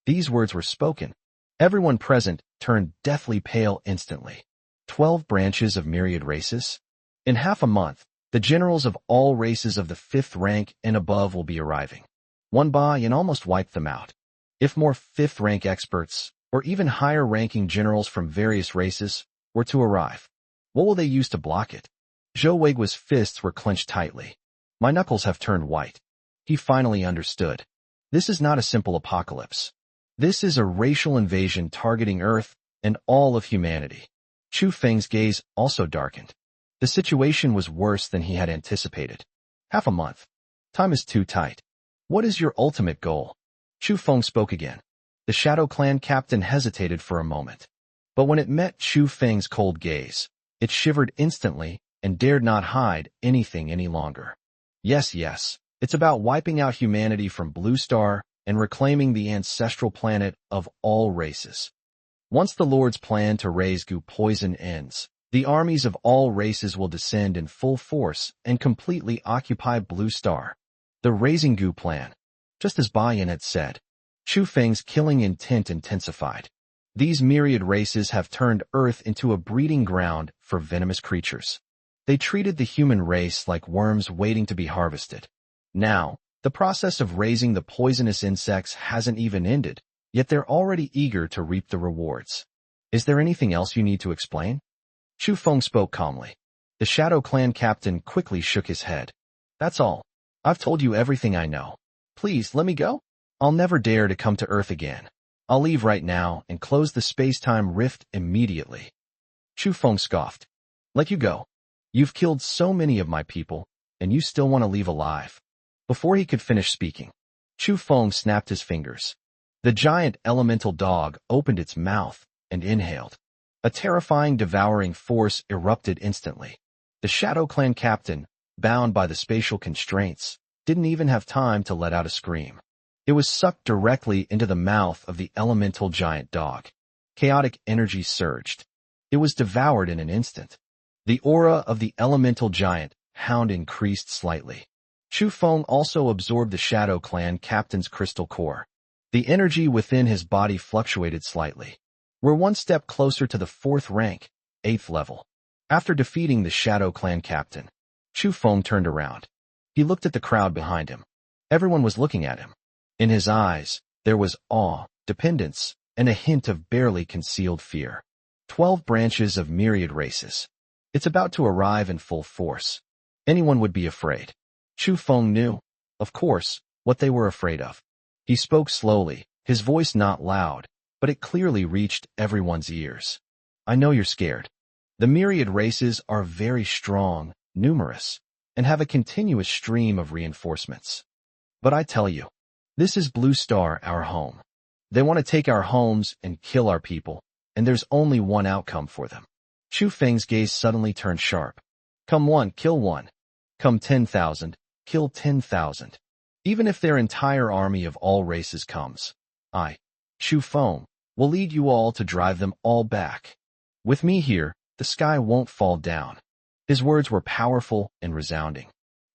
These words were spoken. Everyone present turned deathly pale instantly. 12 branches of myriad races? In half a month, the generals of all races of the 5th rank and above will be arriving. One by and almost wiped them out. If more 5th rank experts, or even higher-ranking generals from various races, were to arrive, what will they use to block it? Zhou Weigu's fists were clenched tightly. My knuckles have turned white. He finally understood. This is not a simple apocalypse. This is a racial invasion targeting Earth and all of humanity. Chu Feng's gaze also darkened. The situation was worse than he had anticipated. Half a month. Time is too tight. What is your ultimate goal? Chu Feng spoke again. The Shadow Clan captain hesitated for a moment. But when it met Chu Feng's cold gaze, it shivered instantly and dared not hide anything any longer. Yes, it's about wiping out humanity from Blue Star and reclaiming the ancestral planet of all races. Once the Lord's plan to raise goo poison ends, the armies of all races will descend in full force and completely occupy Blue Star. The raising goo plan. Just as Bayan had said, Chu Feng's killing intent intensified. These myriad races have turned Earth into a breeding ground for venomous creatures. They treated the human race like worms waiting to be harvested. Now, the process of raising the poisonous insects hasn't even ended, yet they're already eager to reap the rewards. Is there anything else you need to explain? Chu Feng spoke calmly. The Shadow Clan captain quickly shook his head. That's all. I've told you everything I know. Please, let me go. I'll never dare to come to Earth again. I'll leave right now and close the space-time rift immediately. Chu Feng scoffed. Let you go. You've killed so many of my people, and you still want to leave alive. Before he could finish speaking, Chu Feng snapped his fingers. The giant elemental dog opened its mouth and inhaled. A terrifying, devouring force erupted instantly. The Shadow Clan captain, bound by the spatial constraints, didn't even have time to let out a scream. It was sucked directly into the mouth of the elemental giant dog. Chaotic energy surged. It was devoured in an instant. The aura of the elemental giant hound increased slightly. Chu Feng also absorbed the Shadow Clan captain's crystal core. The energy within his body fluctuated slightly. We're one step closer to the 4th rank, 8th level. After defeating the Shadow Clan captain, Chu Feng turned around. He looked at the crowd behind him. Everyone was looking at him. In his eyes, there was awe, dependence, and a hint of barely concealed fear. 12 branches of myriad races. It's about to arrive in full force. Anyone would be afraid. Chu Feng knew, of course, what they were afraid of. He spoke slowly, his voice not loud, but it clearly reached everyone's ears. I know you're scared. The myriad races are very strong, numerous, and have a continuous stream of reinforcements. But I tell you, this is Blue Star, our home. They want to take our homes and kill our people, and there's only one outcome for them. Chu Feng's gaze suddenly turned sharp. Come one, kill one. Come 10,000, kill 10,000. Even if their entire army of all races comes, I, Chu Feng, will lead you all to drive them all back. With me here, the sky won't fall down. His words were powerful and resounding.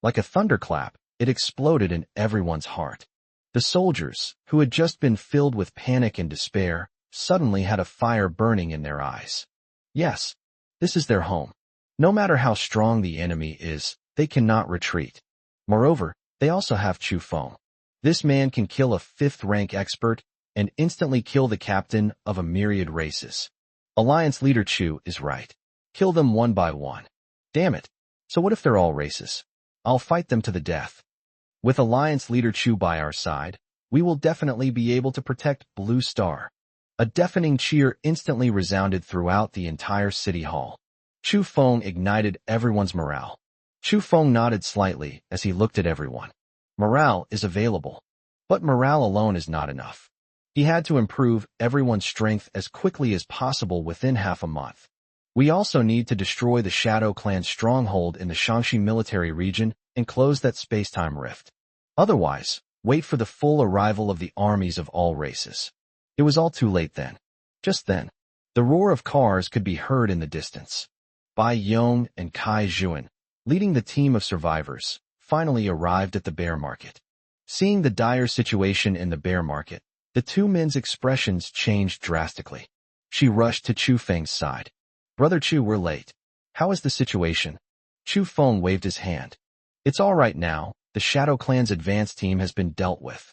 Like a thunderclap, it exploded in everyone's heart. The soldiers, who had just been filled with panic and despair, suddenly had a fire burning in their eyes. Yes, this is their home. No matter how strong the enemy is, they cannot retreat. Moreover, they also have Chu Feng. This man can kill a 5th rank expert and instantly kill the captain of a myriad races. Alliance leader Chu is right. Kill them one by one. Damn it. So what if they're all races? I'll fight them to the death. With Alliance leader Chu by our side, we will definitely be able to protect Blue Star. A deafening cheer instantly resounded throughout the entire city hall. Chu Feng ignited everyone's morale. Chu Feng nodded slightly as he looked at everyone. Morale is available, but morale alone is not enough. He had to improve everyone's strength as quickly as possible within half a month. We also need to destroy the Shadow Clan's stronghold in the Shaanxi military region and close that space-time rift. Otherwise, wait for the full arrival of the armies of all races. It was all too late then. Just then, the roar of cars could be heard in the distance. Bai Yong and Kai Zhuan, leading the team of survivors, finally arrived at the bear market. Seeing the dire situation in the bear market, the two men's expressions changed drastically. She rushed to Chu Feng's side. Brother Chu, we're late. How is the situation? Chu Feng waved his hand. It's all right now. The Shadow Clan's advance team has been dealt with.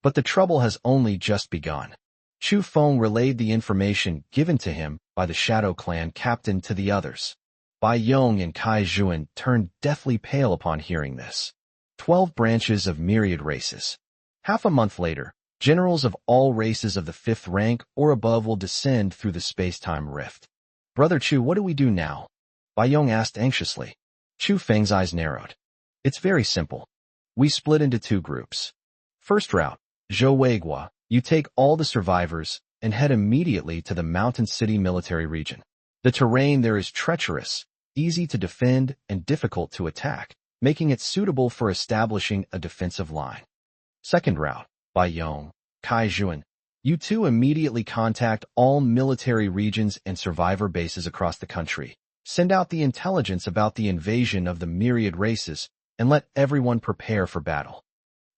But the trouble has only just begun. Chu Feng relayed the information given to him by the Shadow Clan captain to the others. Bai Yong and Kai Zhuan turned deathly pale upon hearing this. 12 branches of myriad races. Half a month later, generals of all races of the 5th rank or above will descend through the space-time rift. Brother Chu, what do we do now? Bai Yong asked anxiously. Chu Feng's eyes narrowed. It's very simple. We split into 2 groups. First route, Zhou Weigua, you take all the survivors and head immediately to the Mountain City military region. The terrain there is treacherous, easy to defend, and difficult to attack, making it suitable for establishing a defensive line. Second route, Bai Yong, Kai Zhuan, you two immediately contact all military regions and survivor bases across the country. Send out the intelligence about the invasion of the myriad races and let everyone prepare for battle.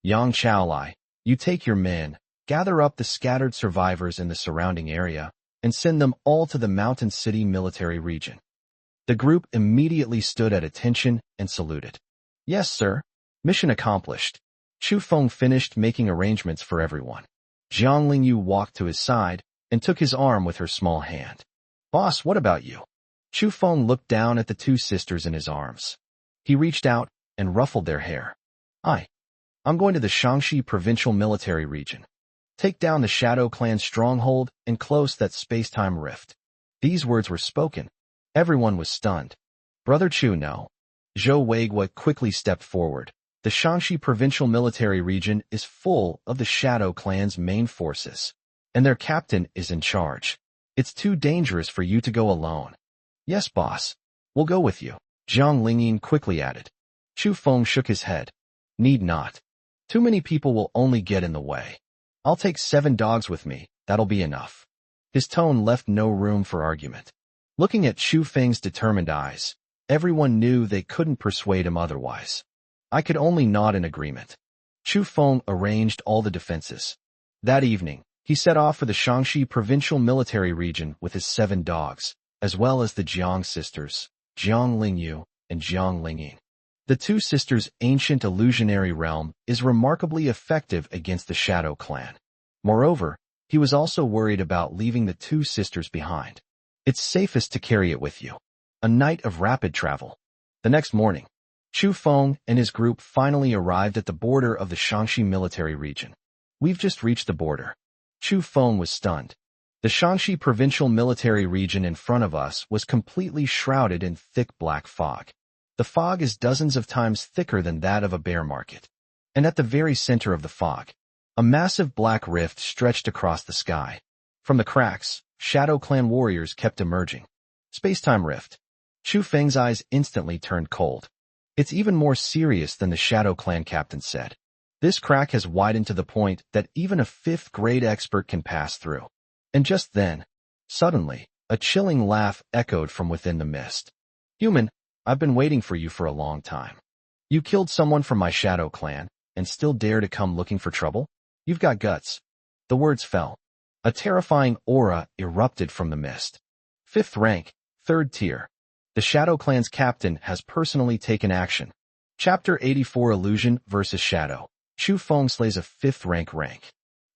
Yang Chaolai, you take your men, gather up the scattered survivors in the surrounding area, and send them all to the Mountain City military region. The group immediately stood at attention and saluted. Yes, sir. Mission accomplished. Chu Feng finished making arrangements for everyone. Jiang Lingyu walked to his side and took his arm with her small hand. Boss, what about you? Chu Feng looked down at the 2 sisters in his arms. He reached out and ruffled their hair. I'm going to the Shaanxi provincial military region. Take down the Shadow Clan's stronghold and close that space-time rift. These words were spoken. Everyone was stunned. Brother Chu, no. Zhou Weigua quickly stepped forward. The Shaanxi provincial military region is full of the Shadow Clan's main forces, and their captain is in charge. It's too dangerous for you to go alone. Yes, boss. We'll go with you, Jiang Lingyin quickly added. Chu Feng shook his head. Need not. Too many people will only get in the way. I'll take 7 dogs with me, that'll be enough. His tone left no room for argument. Looking at Chu Feng's determined eyes, everyone knew they couldn't persuade him otherwise. I could only nod in agreement. Chu Feng arranged all the defenses. That evening, he set off for the Shaanxi provincial military region with his 7 dogs, as well as the Jiang sisters, Jiang Lingyu and Jiang Lingyin. The 2 sisters' ancient illusionary realm is remarkably effective against the Shadow Clan. Moreover, he was also worried about leaving the 2 sisters behind. It's safest to carry it with you. A night of rapid travel. The next morning, Chu Feng and his group finally arrived at the border of the Shaanxi military region. We've just reached the border. Chu Feng was stunned. The Shaanxi provincial military region in front of us was completely shrouded in thick black fog. The fog is dozens of times thicker than that of a bear market. And at the very center of the fog, a massive black rift stretched across the sky. From the cracks, Shadow Clan warriors kept emerging. Space-time rift. Chu Feng's eyes instantly turned cold. It's even more serious than the Shadow Clan captain said. This crack has widened to the point that even a 5th-grade expert can pass through. And just then, suddenly, a chilling laugh echoed from within the mist. Human, I've been waiting for you for a long time. You killed someone from my Shadow Clan, and still dare to come looking for trouble? You've got guts. The words fell. A terrifying aura erupted from the mist. 5th rank, 3rd tier. The Shadow Clan's captain has personally taken action. Chapter 84 Illusion vs. Shadow. Chu Feng slays a 5th rank.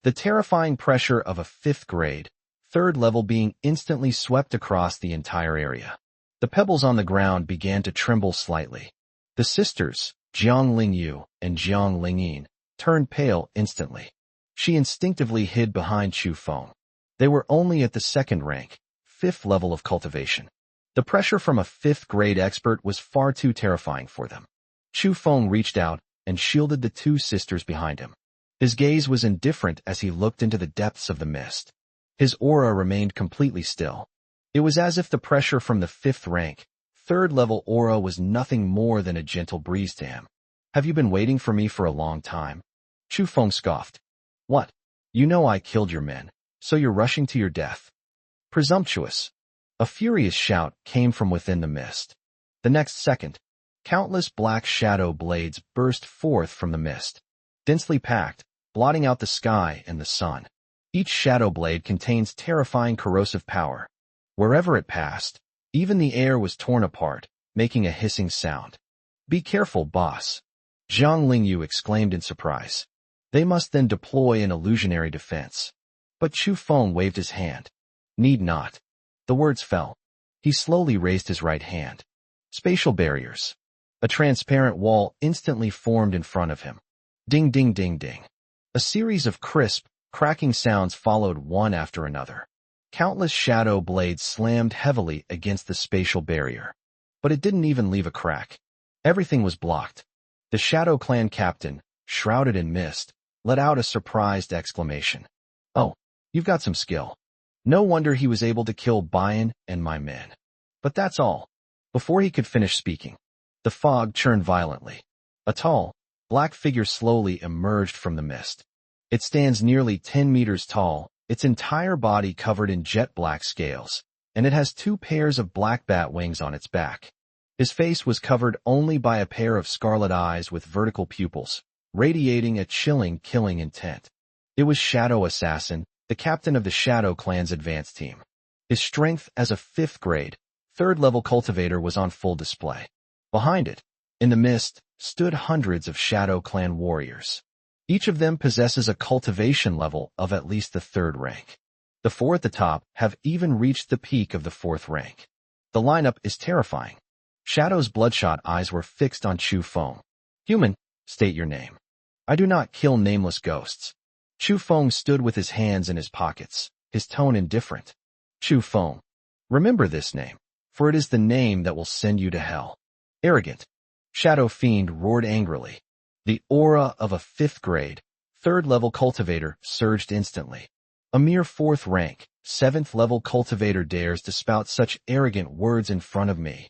The terrifying pressure of a 5th grade, 3rd level being instantly swept across the entire area. The pebbles on the ground began to tremble slightly. The sisters, Jiang Lingyu and Jiang Lingyin, turned pale instantly. She instinctively hid behind Chu Feng. They were only at the 2nd rank, 5th level of cultivation. The pressure from a 5th grade expert was far too terrifying for them. Chu Feng reached out and shielded the 2 sisters behind him. His gaze was indifferent as he looked into the depths of the mist. His aura remained completely still. It was as if the pressure from the 5th rank, 3rd level aura was nothing more than a gentle breeze to him. Have you been waiting for me for a long time? Chu Feng scoffed. What? You know I killed your men, so you're rushing to your death. Presumptuous. A furious shout came from within the mist. The next second, countless black shadow blades burst forth from the mist, densely packed, blotting out the sky and the sun. Each shadow blade contains terrifying corrosive power. Wherever it passed, even the air was torn apart, making a hissing sound. Be careful, boss. Jiang Lingyu exclaimed in surprise. They must then deploy an illusionary defense. But Chu Feng waved his hand. Need not. The words fell. He slowly raised his right hand. Spatial barriers. A transparent wall instantly formed in front of him. Ding, ding, ding, ding. A series of crisp, cracking sounds followed one after another. Countless shadow blades slammed heavily against the spatial barrier. But it didn't even leave a crack. Everything was blocked. The Shadow Clan captain, shrouded in mist, let out a surprised exclamation. Oh, you've got some skill. No wonder he was able to kill Bayan and my men. But that's all. Before he could finish speaking, the fog churned violently. A tall, black figure slowly emerged from the mist. It stands nearly 10 meters tall, its entire body covered in jet black scales, and it has 2 pairs of black bat wings on its back. His face was covered only by a pair of scarlet eyes with vertical pupils, radiating a chilling, killing intent. It was Shadow Assassin, the captain of the Shadow Clan's advanced team. His strength as a 5th grade, 3rd level cultivator was on full display. Behind it, in the mist, stood hundreds of Shadow Clan warriors. Each of them possesses a cultivation level of at least the 3rd rank. The 4 at the top have even reached the peak of the 4th rank. The lineup is terrifying. Shadow's bloodshot eyes were fixed on Chu Feng. Human, state your name. I do not kill nameless ghosts. Chu Feng stood with his hands in his pockets, his tone indifferent. Chu Feng. Remember this name, for it is the name that will send you to hell. Arrogant. Shadow Fiend roared angrily. The aura of a 5th grade, 3rd level cultivator surged instantly. A mere 4th rank, 7th level cultivator dares to spout such arrogant words in front of me.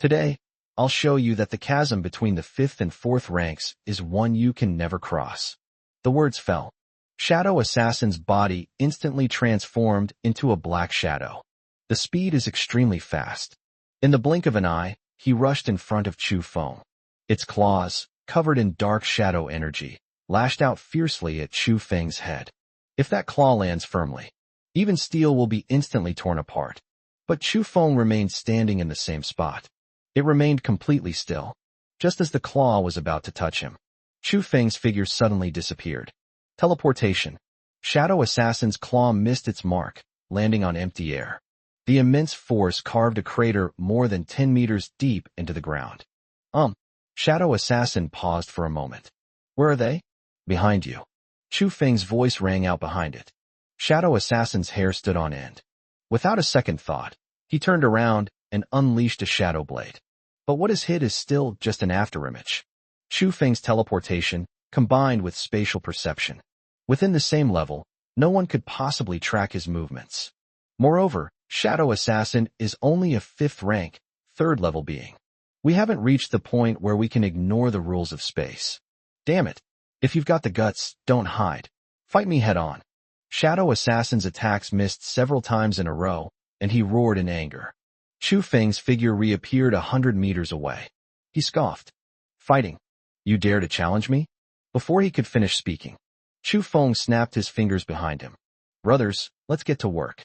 Today, I'll show you that the chasm between the 5th and 4th ranks is one you can never cross. The words fell. Shadow Assassin's body instantly transformed into a black shadow. The speed is extremely fast. In the blink of an eye, he rushed in front of Chu Feng. Its claws, covered in dark shadow energy, lashed out fiercely at Chu Feng's head. If that claw lands firmly, even steel will be instantly torn apart. But Chu Feng remained standing in the same spot. It remained completely still. Just as the claw was about to touch him, Chu Feng's figure suddenly disappeared. Teleportation. Shadow Assassin's claw missed its mark, landing on empty air. The immense force carved a crater more than 10 meters deep into the ground. Shadow Assassin paused for a moment. Where are they? Behind you. Chu Feng's voice rang out behind it. Shadow Assassin's hair stood on end. Without a second thought, he turned around and unleashed a shadow blade. But what is hid is still just an afterimage. Chu Feng's teleportation, combined with spatial perception. Within the same level, no one could possibly track his movements. Moreover, Shadow Assassin is only a 5th rank, 3rd level being. We haven't reached the point where we can ignore the rules of space. Damn it. If you've got the guts, don't hide. Fight me head on. Shadow Assassin's attacks missed several times in a row, and he roared in anger. Chu Feng's figure reappeared 100 meters away. He scoffed. Fighting. You dare to challenge me? Before he could finish speaking, Chu Feng snapped his fingers behind him. Brothers, let's get to work.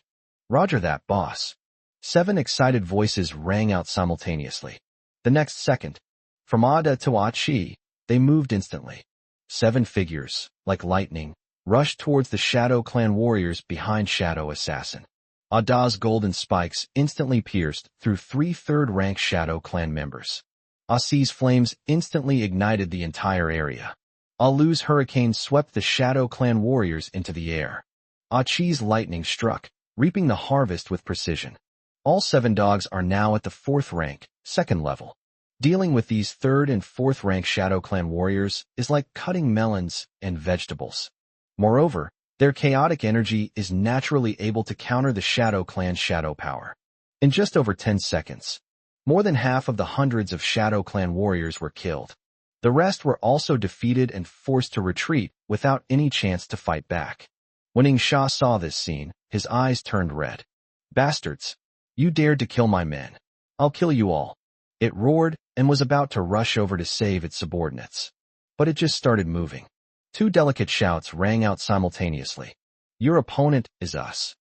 Roger that, boss. 7 excited voices rang out simultaneously. The next second, from Ada to Achi, they moved instantly. 7 figures, like lightning, rushed towards the Shadow Clan warriors behind Shadow Assassin. Ada's golden spikes instantly pierced through 3 3rd-rank Shadow Clan members. Aci's flames instantly ignited the entire area. Alu's hurricane swept the Shadow Clan warriors into the air. Achi's lightning struck, reaping the harvest with precision. All 7 dogs are now at the 4th rank, 2nd level. Dealing with these 3rd and 4th rank Shadow Clan warriors is like cutting melons and vegetables. Moreover, their chaotic energy is naturally able to counter the Shadow Clan's shadow power. In just over 10 seconds, more than half of the hundreds of Shadow Clan warriors were killed. The rest were also defeated and forced to retreat without any chance to fight back. When Yingsha saw this scene, his eyes turned red. Bastards! You dared to kill my men. I'll kill you all. It roared and was about to rush over to save its subordinates. But it just started moving. 2 delicate shouts rang out simultaneously. Your opponent is us.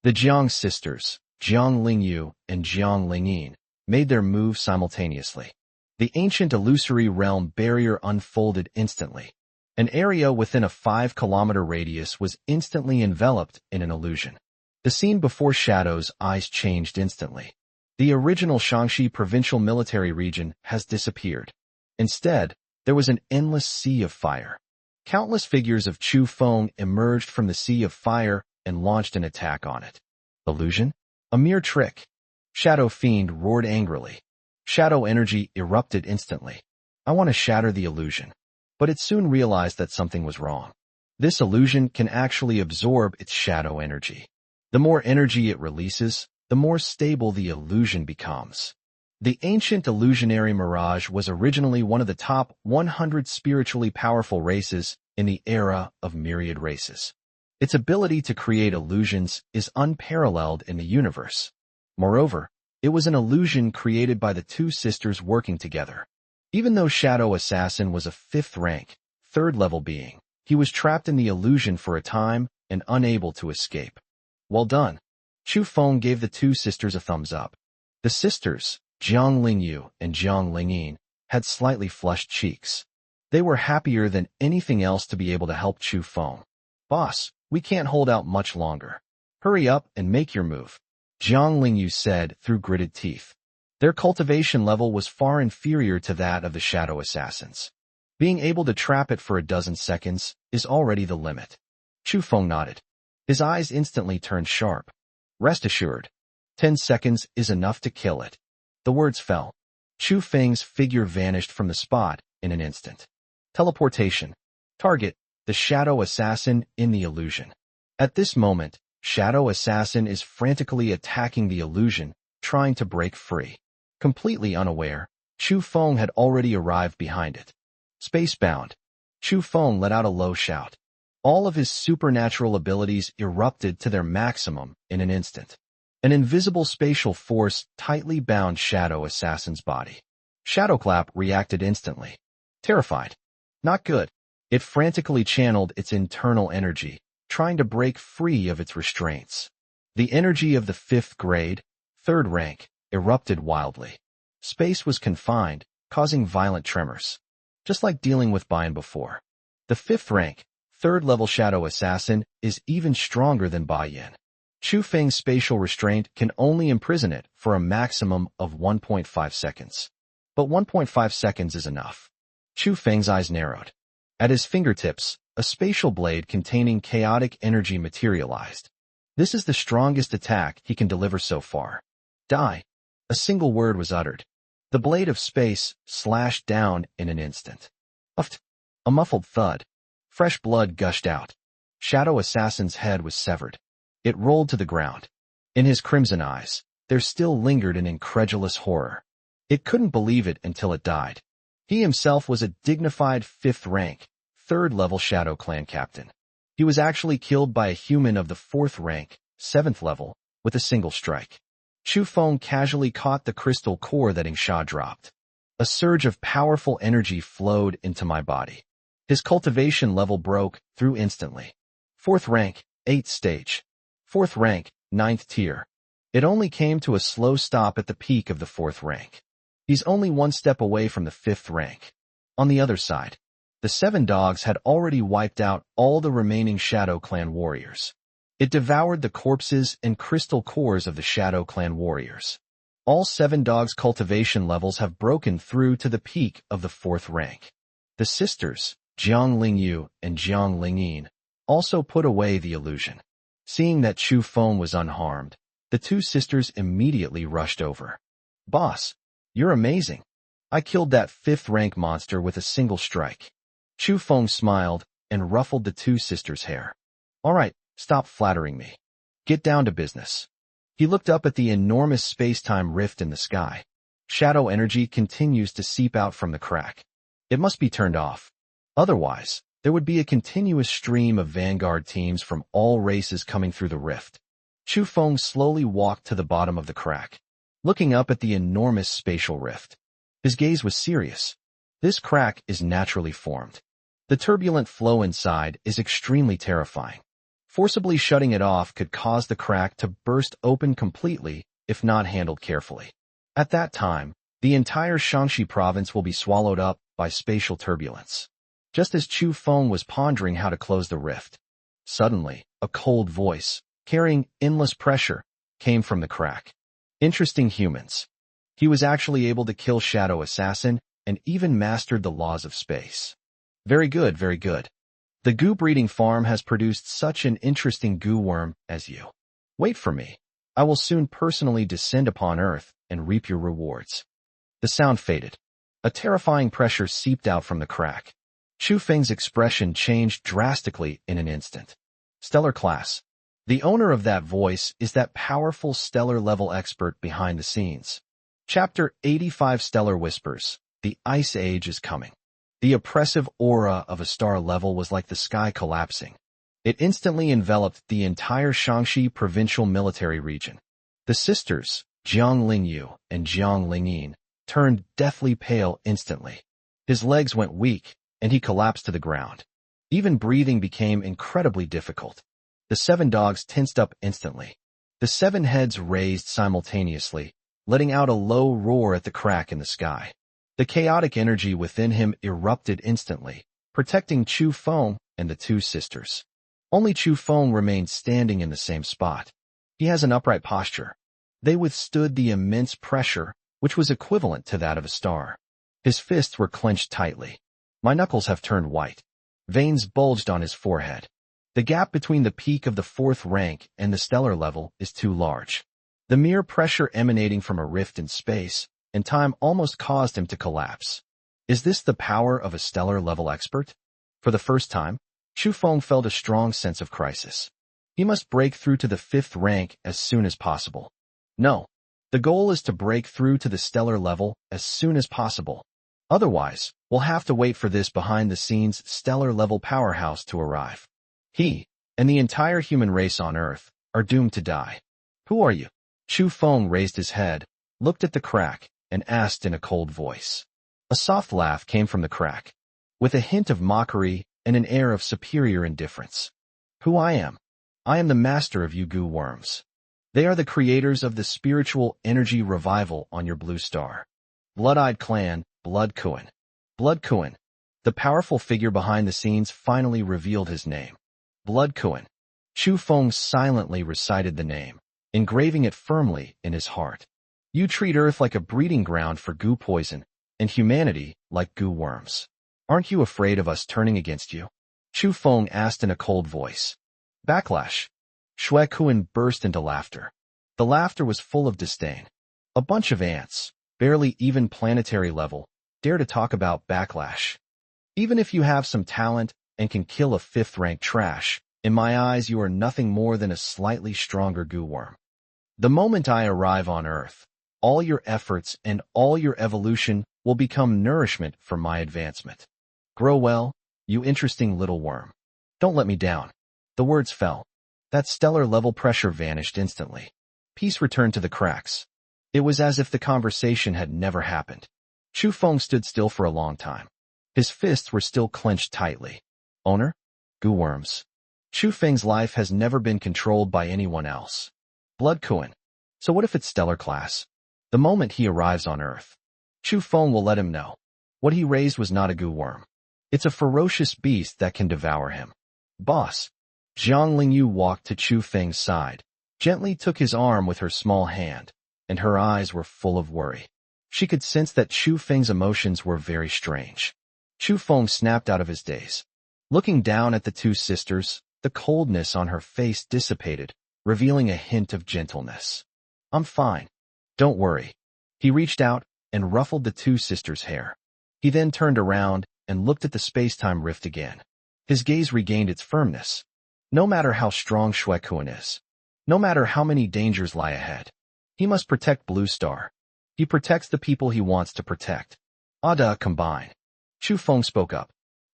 The Jiang sisters, Jiang Lingyu and Jiang Lingyin, made their move simultaneously. The ancient illusory realm barrier unfolded instantly. An area within a 5-kilometer radius was instantly enveloped in an illusion. The scene before Shadow's eyes changed instantly. The original Shaanxi provincial military region has disappeared. Instead, there was an endless sea of fire. Countless figures of Chu Feng emerged from the sea of fire and launched an attack on it. Illusion? A mere trick. Shadow Fiend roared angrily. Shadow energy erupted instantly. I want to shatter the illusion. But it soon realized that something was wrong. This illusion can actually absorb its shadow energy. The more energy it releases, the more stable the illusion becomes. The ancient illusionary mirage was originally one of the top 100 spiritually powerful races in the era of myriad races. Its ability to create illusions is unparalleled in the universe. Moreover, it was an illusion created by the 2 sisters working together. Even though Shadow Assassin was a 5th rank, 3rd level being, he was trapped in the illusion for a time and unable to escape. Well done. Chu Feng gave the 2 sisters a thumbs up. The sisters, Jiang Lingyu and Jiang Lingyin, had slightly flushed cheeks. They were happier than anything else to be able to help Chu Feng. Boss, we can't hold out much longer. Hurry up and make your move, Jiang Lingyu said through gritted teeth. Their cultivation level was far inferior to that of the Shadow Assassins. Being able to trap it for a dozen seconds is already the limit. Chu Feng nodded. His eyes instantly turned sharp. Rest assured, 10 seconds is enough to kill it. The words fell. Chu Feng's figure vanished from the spot in an instant. Teleportation. Target, the Shadow Assassin in the illusion. At this moment, Shadow Assassin is frantically attacking the illusion, trying to break free. Completely unaware, Chu Feng had already arrived behind it. Spacebound. Chu Feng let out a low shout. All of his supernatural abilities erupted to their maximum in an instant. An invisible spatial force tightly bound Shadow Assassin's body. Shadowclap reacted instantly. Terrified. Not good. It frantically channeled its internal energy, trying to break free of its restraints. The energy of the 5th grade, 3rd rank, erupted wildly. Space was confined, causing violent tremors. Just like dealing with Bayan before. The 5th rank, 3rd level Shadow Assassin is even stronger than Bayan. Chu Feng's spatial restraint can only imprison it for a maximum of 1.5 seconds. But 1.5 seconds is enough. Chu Feng's eyes narrowed. At his fingertips, a spatial blade containing chaotic energy materialized. This is the strongest attack he can deliver so far. Die. A single word was uttered. The blade of space slashed down in an instant. Uft. A muffled thud. Fresh blood gushed out. Shadow Assassin's head was severed. It rolled to the ground. In his crimson eyes, there still lingered an incredulous horror. It couldn't believe it until it died. He himself was a dignified 5th rank, 3rd level Shadow Clan captain. He was actually killed by a human of the 4th rank, 7th level, with a single strike. Chu Feng casually caught the crystal core that Sha dropped. A surge of powerful energy flowed into my body. His cultivation level broke through instantly. 4th rank, 8th stage. 4th rank, 9th tier. It only came to a slow stop at the peak of the 4th rank. He's only one step away from the 5th rank. On the other side, the 7 dogs had already wiped out all the remaining Shadow Clan warriors. It devoured the corpses and crystal cores of the Shadow Clan warriors. All 7 dogs' cultivation levels have broken through to the peak of the 4th rank. The sisters, Jiang Lingyu and Jiang Lingyin, also put away the illusion. Seeing that Chu Feng was unharmed, the 2 sisters immediately rushed over. Boss, you're amazing. I killed that 5th rank monster with a single strike. Chu Feng smiled and ruffled the 2 sisters' hair. All right, stop flattering me. Get down to business. He looked up at the enormous space-time rift in the sky. Shadow energy continues to seep out from the crack. It must be turned off. Otherwise, there would be a continuous stream of vanguard teams from all races coming through the rift. Chu Feng slowly walked to the bottom of the crack, looking up at the enormous spatial rift. His gaze was serious. This crack is naturally formed. The turbulent flow inside is extremely terrifying. Forcibly shutting it off could cause the crack to burst open completely if not handled carefully. At that time, the entire Shaanxi province will be swallowed up by spatial turbulence. Just as Chu Feng was pondering how to close the rift, suddenly, a cold voice, carrying endless pressure, came from the crack. Interesting humans. He was actually able to kill Shadow Assassin and even mastered the laws of space. Very good, very good. The goo breeding farm has produced such an interesting goo worm as you. Wait for me. I will soon personally descend upon Earth and reap your rewards. The sound faded. A terrifying pressure seeped out from the crack. Chu Feng's expression changed drastically in an instant. Stellar class. The owner of that voice is that powerful stellar-level expert behind the scenes. Chapter 85 Stellar Whispers. The Ice Age is coming. The oppressive aura of a star level was like the sky collapsing. It instantly enveloped the entire Shaanxi provincial military region. The sisters, Jiang Lingyu and Jiang Lingyin, turned deathly pale instantly. His legs went weak, and he collapsed to the ground. Even breathing became incredibly difficult. The 7 dogs tensed up instantly. The 7 heads raised simultaneously, letting out a low roar at the crack in the sky. The chaotic energy within him erupted instantly, protecting Chu Feng and the 2 sisters. Only Chu Feng remained standing in the same spot. He has an upright posture. They withstood the immense pressure, which was equivalent to that of a star. His fists were clenched tightly. My knuckles have turned white. Veins bulged on his forehead. The gap between the peak of the 4th rank and the stellar level is too large. The mere pressure emanating from a rift in space and time almost caused him to collapse. Is this the power of a stellar-level expert? For the first time, Chu Feng felt a strong sense of crisis. He must break through to the 5th rank as soon as possible. No, the goal is to break through to the stellar level as soon as possible. Otherwise, we'll have to wait for this behind-the-scenes stellar-level powerhouse to arrive. He, and the entire human race on Earth, are doomed to die. Who are you? Chu Feng raised his head, looked at the crack, and asked in a cold voice. A soft laugh came from the crack, with a hint of mockery and an air of superior indifference. Who I am? I am the master of you goo worms. They are the creators of the spiritual energy revival on your blue star. Blood-eyed clan, Blood Kuan. Blood Kuan. The powerful figure behind the scenes finally revealed his name. Blood Kuan. Chu Feng silently recited the name, engraving it firmly in his heart. You treat Earth like a breeding ground for goo poison, and humanity like goo worms. Aren't you afraid of us turning against you? Chu Feng asked in a cold voice. Backlash. Shui Kuan burst into laughter. The laughter was full of disdain. A bunch of ants, barely even planetary level, dare to talk about backlash. Even if you have some talent and can kill a 5th-rank trash, in my eyes you are nothing more than a slightly stronger goo worm. The moment I arrive on Earth, all your efforts and all your evolution will become nourishment for my advancement. Grow well, you interesting little worm. Don't let me down. The words fell. That stellar-level pressure vanished instantly. Peace returned to the cracks. It was as if the conversation had never happened. Chu Feng stood still for a long time. His fists were still clenched tightly. Owner? Goo worms. Chu Feng's life has never been controlled by anyone else. Blood Kuan. So what if it's stellar class? The moment he arrives on Earth, Chu Feng will let him know. What he raised was not a goo worm. It's a ferocious beast that can devour him. Boss. Jiang Lingyu walked to Chu Feng's side, gently took his arm with her small hand, and her eyes were full of worry. She could sense that Chu Feng's emotions were very strange. Chu Feng snapped out of his daze. Looking down at the two sisters, the coldness on her face dissipated, revealing a hint of gentleness. I'm fine. Don't worry. He reached out and ruffled the two sisters' hair. He then turned around and looked at the space-time rift again. His gaze regained its firmness. No matter how strong Shui Kuan is, no matter how many dangers lie ahead, he must protect Blue Star. He protects the people he wants to protect. Ada combine. Chu Feng spoke up.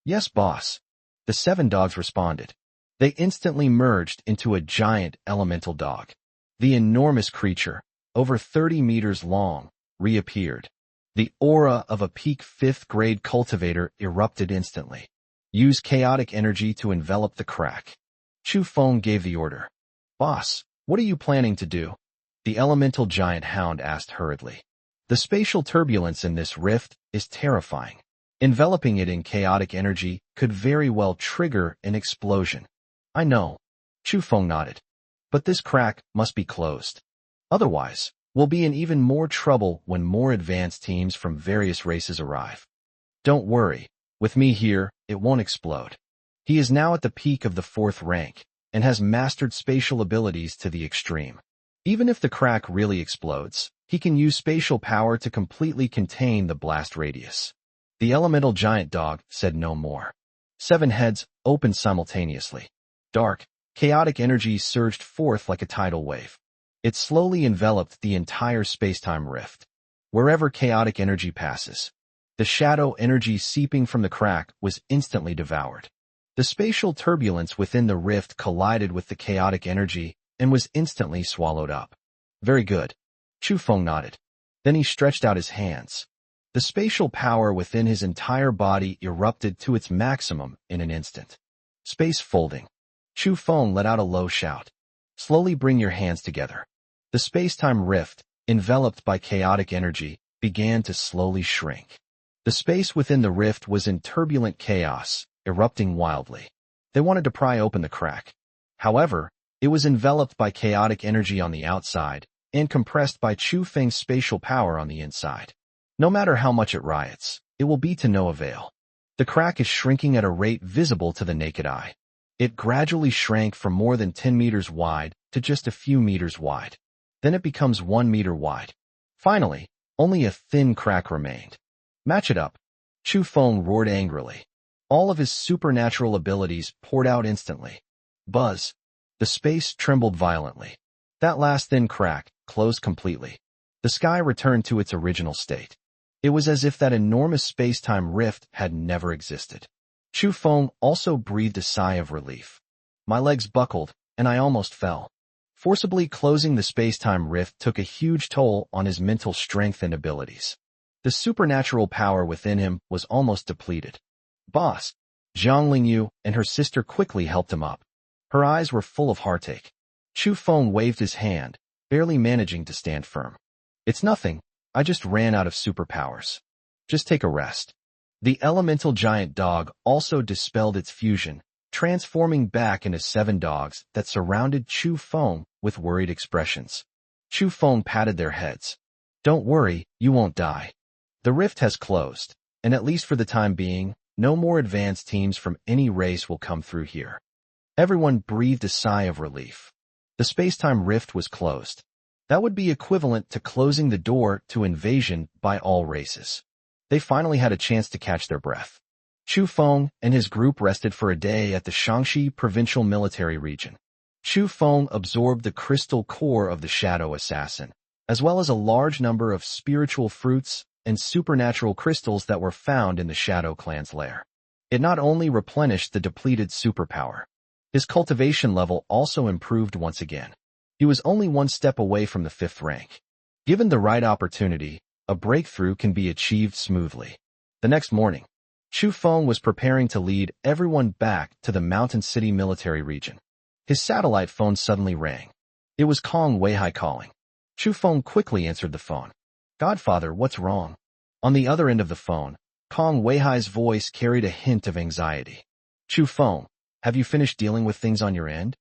Yes, boss. The 7 dogs responded. They instantly merged into a giant elemental dog. The enormous creature, over 30 meters long, reappeared. The aura of a peak 5th-grade cultivator erupted instantly. Use chaotic energy to envelop the crack. Chu Feng gave the order. Boss, what are you planning to do? The elemental giant hound asked hurriedly. The spatial turbulence in this rift is terrifying. Enveloping it in chaotic energy could very well trigger an explosion. I know. Chu Feng nodded. But this crack must be closed. Otherwise, we'll be in even more trouble when more advanced teams from various races arrive. Don't worry. With me here, it won't explode. He is now at the peak of the 4th rank and has mastered spatial abilities to the extreme. Even if the crack really explodes, he can use spatial power to completely contain the blast radius. The elemental giant dog said no more. 7 heads opened simultaneously. Dark, chaotic energy surged forth like a tidal wave. It slowly enveloped the entire space-time rift. Wherever chaotic energy passes, the shadow energy seeping from the crack was instantly devoured. The spatial turbulence within the rift collided with the chaotic energy and was instantly swallowed up. Very good. Chu Feng nodded. Then he stretched out his hands. The spatial power within his entire body erupted to its maximum in an instant. Space folding. Chu Feng let out a low shout. Slowly bring your hands together. The space-time rift, enveloped by chaotic energy, began to slowly shrink. The space within the rift was in turbulent chaos, erupting wildly. They wanted to pry open the crack. However, it was enveloped by chaotic energy on the outside and compressed by Chu Feng's spatial power on the inside. No matter how much it riots, it will be to no avail. The crack is shrinking at a rate visible to the naked eye. It gradually shrank from more than 10 meters wide to just a few meters wide. Then it becomes 1 meter wide. Finally, only a thin crack remained. Match it up. Chu Feng roared angrily. All of his supernatural abilities poured out instantly. Buzz. The space trembled violently. That last thin crack closed completely. The sky returned to its original state. It was as if that enormous space-time rift had never existed. Chu Feng also breathed a sigh of relief. My legs buckled, and I almost fell. Forcibly closing the space-time rift took a huge toll on his mental strength and abilities. The supernatural power within him was almost depleted. Boss, Zhang Lingyu and her sister quickly helped him up. Her eyes were full of heartache. Chu Feng waved his hand, barely managing to stand firm. It's nothing, I just ran out of superpowers. Just take a rest. The elemental giant dog also dispelled its fusion, transforming back into 7 dogs that surrounded Chu Feng with worried expressions. Chu Feng patted their heads. Don't worry, you won't die. The rift has closed, and at least for the time being, no more advanced teams from any race will come through here. Everyone breathed a sigh of relief. The space-time rift was closed. That would be equivalent to closing the door to invasion by all races. They finally had a chance to catch their breath. Chu Feng and his group rested for a day at the Shaanxi Provincial Military Region. Chu Feng absorbed the crystal core of the Shadow Assassin, as well as a large number of spiritual fruits and supernatural crystals that were found in the Shadow Clan's lair. It not only replenished the depleted superpower, his cultivation level also improved once again. He was only 1 step away from the 5th rank. Given the right opportunity, a breakthrough can be achieved smoothly. The next morning, Chu Feng was preparing to lead everyone back to the Mountain City military region. His satellite phone suddenly rang. It was Kong Weihai calling. Chu Feng quickly answered the phone. Godfather, what's wrong? On the other end of the phone, Kong Weihai's voice carried a hint of anxiety. Chu Feng, have you finished dealing with things on your end?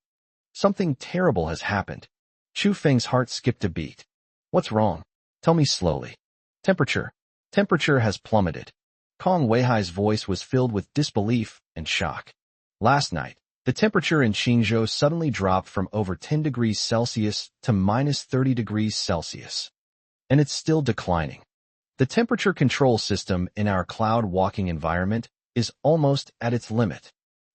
Something terrible has happened. Chu Feng's heart skipped a beat. What's wrong? Tell me slowly. Temperature. Temperature has plummeted. Kong Weihai's voice was filled with disbelief and shock. Last night, the temperature in Qingzhou suddenly dropped from over 10 degrees Celsius to minus 30 degrees Celsius. And it's still declining. The temperature control system in our cloud walking environment is almost at its limit.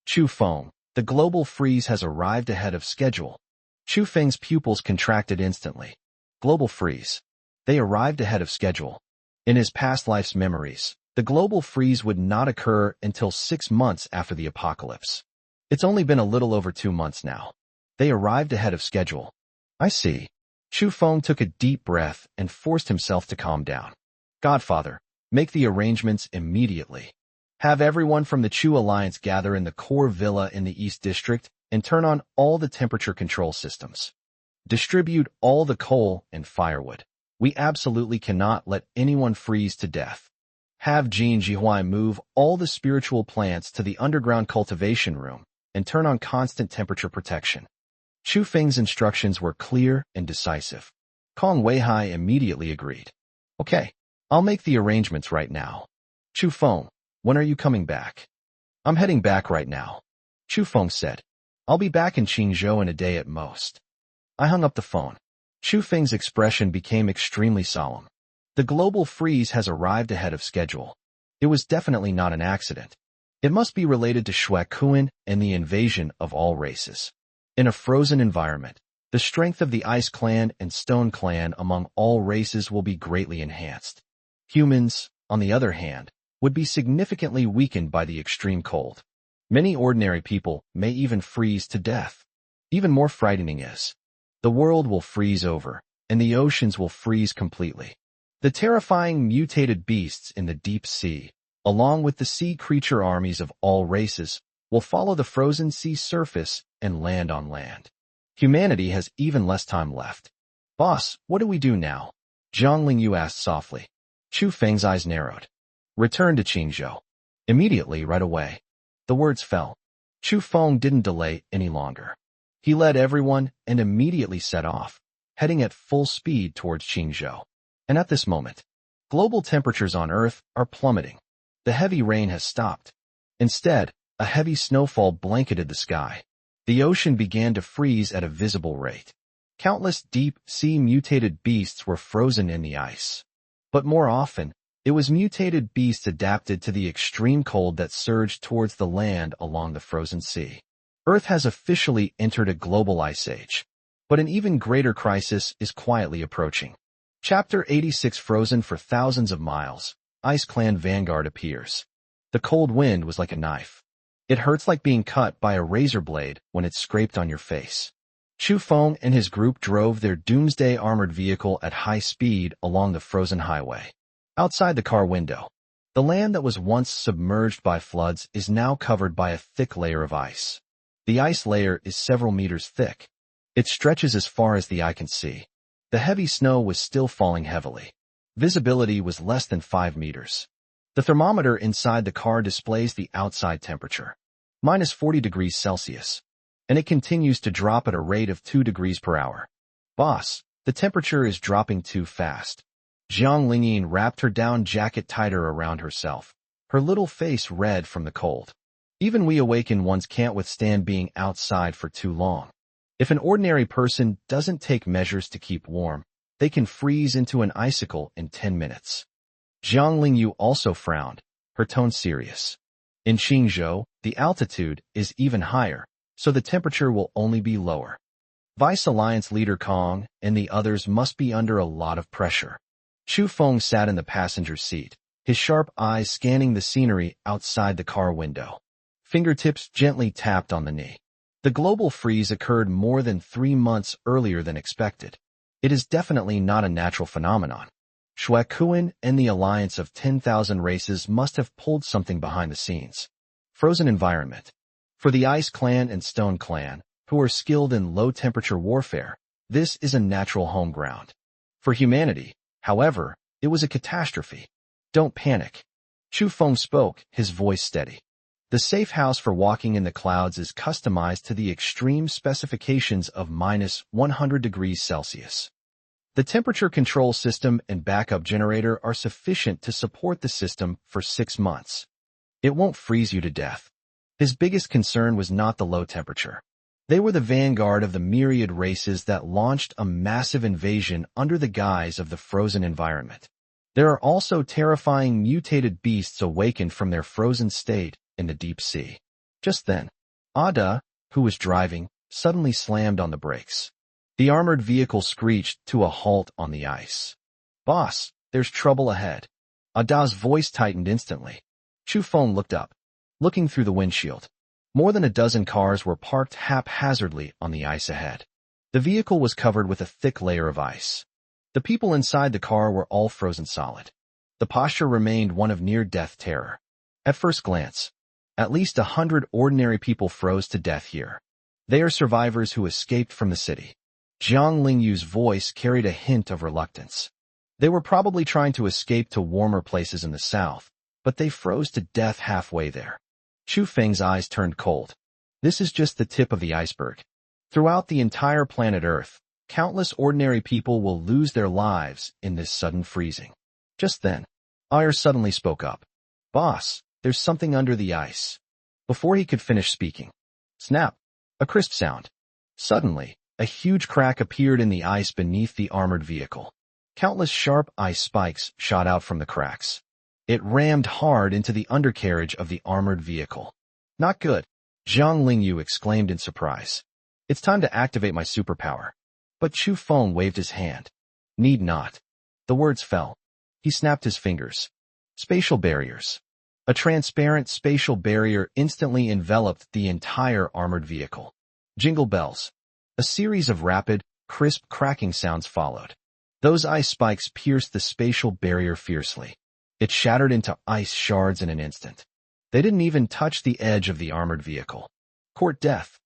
Chu Feng, the global freeze has arrived ahead of schedule. Chu Feng's pupils contracted instantly. Global freeze. They arrived ahead of schedule. In his past life's memories, the global freeze would not occur until 6 months after the apocalypse. It's only been a little over 2 months now. They arrived ahead of schedule. I see. Chu Feng took a deep breath and forced himself to calm down. Godfather, make the arrangements immediately. Have everyone from the Chu Alliance gather in the core villa in the East District and turn on all the temperature control systems. Distribute all the coal and firewood. We absolutely cannot let anyone freeze to death. Have Jin Jihuai move all the spiritual plants to the underground cultivation room and turn on constant temperature protection. Chu Feng's instructions were clear and decisive. Kong Weihai immediately agreed. Okay, I'll make the arrangements right now. Chu Feng, when are you coming back? I'm heading back right now. Chu Feng said. I'll be back in Qingzhou in a day at most. I hung up the phone. Chu Feng's expression became extremely solemn. The global freeze has arrived ahead of schedule. It was definitely not an accident. It must be related to Shuekuan and the invasion of all races. In a frozen environment, the strength of the Ice Clan and Stone Clan among all races will be greatly enhanced. Humans, on the other hand, would be significantly weakened by the extreme cold. Many ordinary people may even freeze to death. Even more frightening is, the world will freeze over, and the oceans will freeze completely. The terrifying mutated beasts in the deep sea, along with the sea creature armies of all races, will follow the frozen sea surface and land on land. Humanity has even less time left. Boss, what do we do now? Zhang Lingyu asked softly. Chu Feng's eyes narrowed. Return to Qingzhou. Immediately, right away. The words fell. Chu Feng didn't delay any longer. He led everyone and immediately set off, heading at full speed towards Qingzhou. And at this moment, global temperatures on Earth are plummeting. The heavy rain has stopped. Instead, a heavy snowfall blanketed the sky. The ocean began to freeze at a visible rate. Countless deep-sea mutated beasts were frozen in the ice. But more often, It was mutated beasts adapted to the extreme cold that surged towards the land along the frozen sea. Earth has officially entered a global ice age, but an even greater crisis is quietly approaching. Chapter 86 Frozen for thousands of miles, Ice Clan Vanguard appears. The cold wind was like a knife. It hurts like being cut by a razor blade when it's scraped on your face. Chu Feng and his group drove their doomsday armored vehicle at high speed along the frozen highway. Outside the car window, the land that was once submerged by floods is now covered by a thick layer of ice. The ice layer is several meters thick. It stretches as far as the eye can see. The heavy snow was still falling heavily. Visibility was less than 5 meters. The thermometer inside the car displays the outside temperature, minus 40 degrees Celsius, and it continues to drop at a rate of 2 degrees per hour. Boss, the temperature is dropping too fast. Jiang Lingyin wrapped her down jacket tighter around herself, her little face red from the cold. Even we awakened ones can't withstand being outside for too long. If an ordinary person doesn't take measures to keep warm, they can freeze into an icicle in 10 minutes. Jiang Lingyu also frowned, her tone serious. In Qingzhou, the altitude is even higher, so the temperature will only be lower. Vice Alliance leader Kong and the others must be under a lot of pressure. Chu Feng sat in the passenger seat, his sharp eyes scanning the scenery outside the car window. Fingertips gently tapped on the knee. The global freeze occurred more than 3 months earlier than expected. It is definitely not a natural phenomenon. Shuekuan and the alliance of 10,000 races must have pulled something behind the scenes. Frozen environment. For the Ice Clan and Stone Clan, who are skilled in low-temperature warfare, this is a natural home ground. For humanity, however, it was a catastrophe. Don't panic. Chu Feng spoke, his voice steady. The safe house for walking in the clouds is customized to the extreme specifications of minus 100 degrees Celsius. The temperature control system and backup generator are sufficient to support the system for 6 months. It won't freeze you to death. His biggest concern was not the low temperature. They were the vanguard of the myriad races that launched a massive invasion under the guise of the frozen environment. There are also terrifying mutated beasts awakened from their frozen state in the deep sea. Just then, Ada, who was driving, suddenly slammed on the brakes. The armored vehicle screeched to a halt on the ice. Boss, there's trouble ahead. Ada's voice tightened instantly. Chu Feng looked up, looking through the windshield. More than a dozen cars were parked haphazardly on the ice ahead. The vehicle was covered with a thick layer of ice. The people inside the car were all frozen solid. The posture remained one of near-death terror. At first glance, at least 100 ordinary people froze to death here. They are survivors who escaped from the city. Jiang Lingyu's voice carried a hint of reluctance. They were probably trying to escape to warmer places in the south, but they froze to death halfway there. Chu Feng's eyes turned cold. This is just the tip of the iceberg. Throughout the entire planet Earth, countless ordinary people will lose their lives in this sudden freezing. Just then, Ayer suddenly spoke up. Boss, there's something under the ice. Before he could finish speaking, snap, a crisp sound. Suddenly, a huge crack appeared in the ice beneath the armored vehicle. Countless sharp ice spikes shot out from the cracks. It rammed hard into the undercarriage of the armored vehicle. Not good, Jiang Lingyu exclaimed in surprise. It's time to activate my superpower. But Chu Feng waved his hand. Need not. The words fell. He snapped his fingers. Spatial barriers. A transparent spatial barrier instantly enveloped the entire armored vehicle. Jingle bells. A series of rapid, crisp cracking sounds followed. Those ice spikes pierced the spatial barrier fiercely. It shattered into ice shards in an instant. They didn't even touch the edge of the armored vehicle. Court death.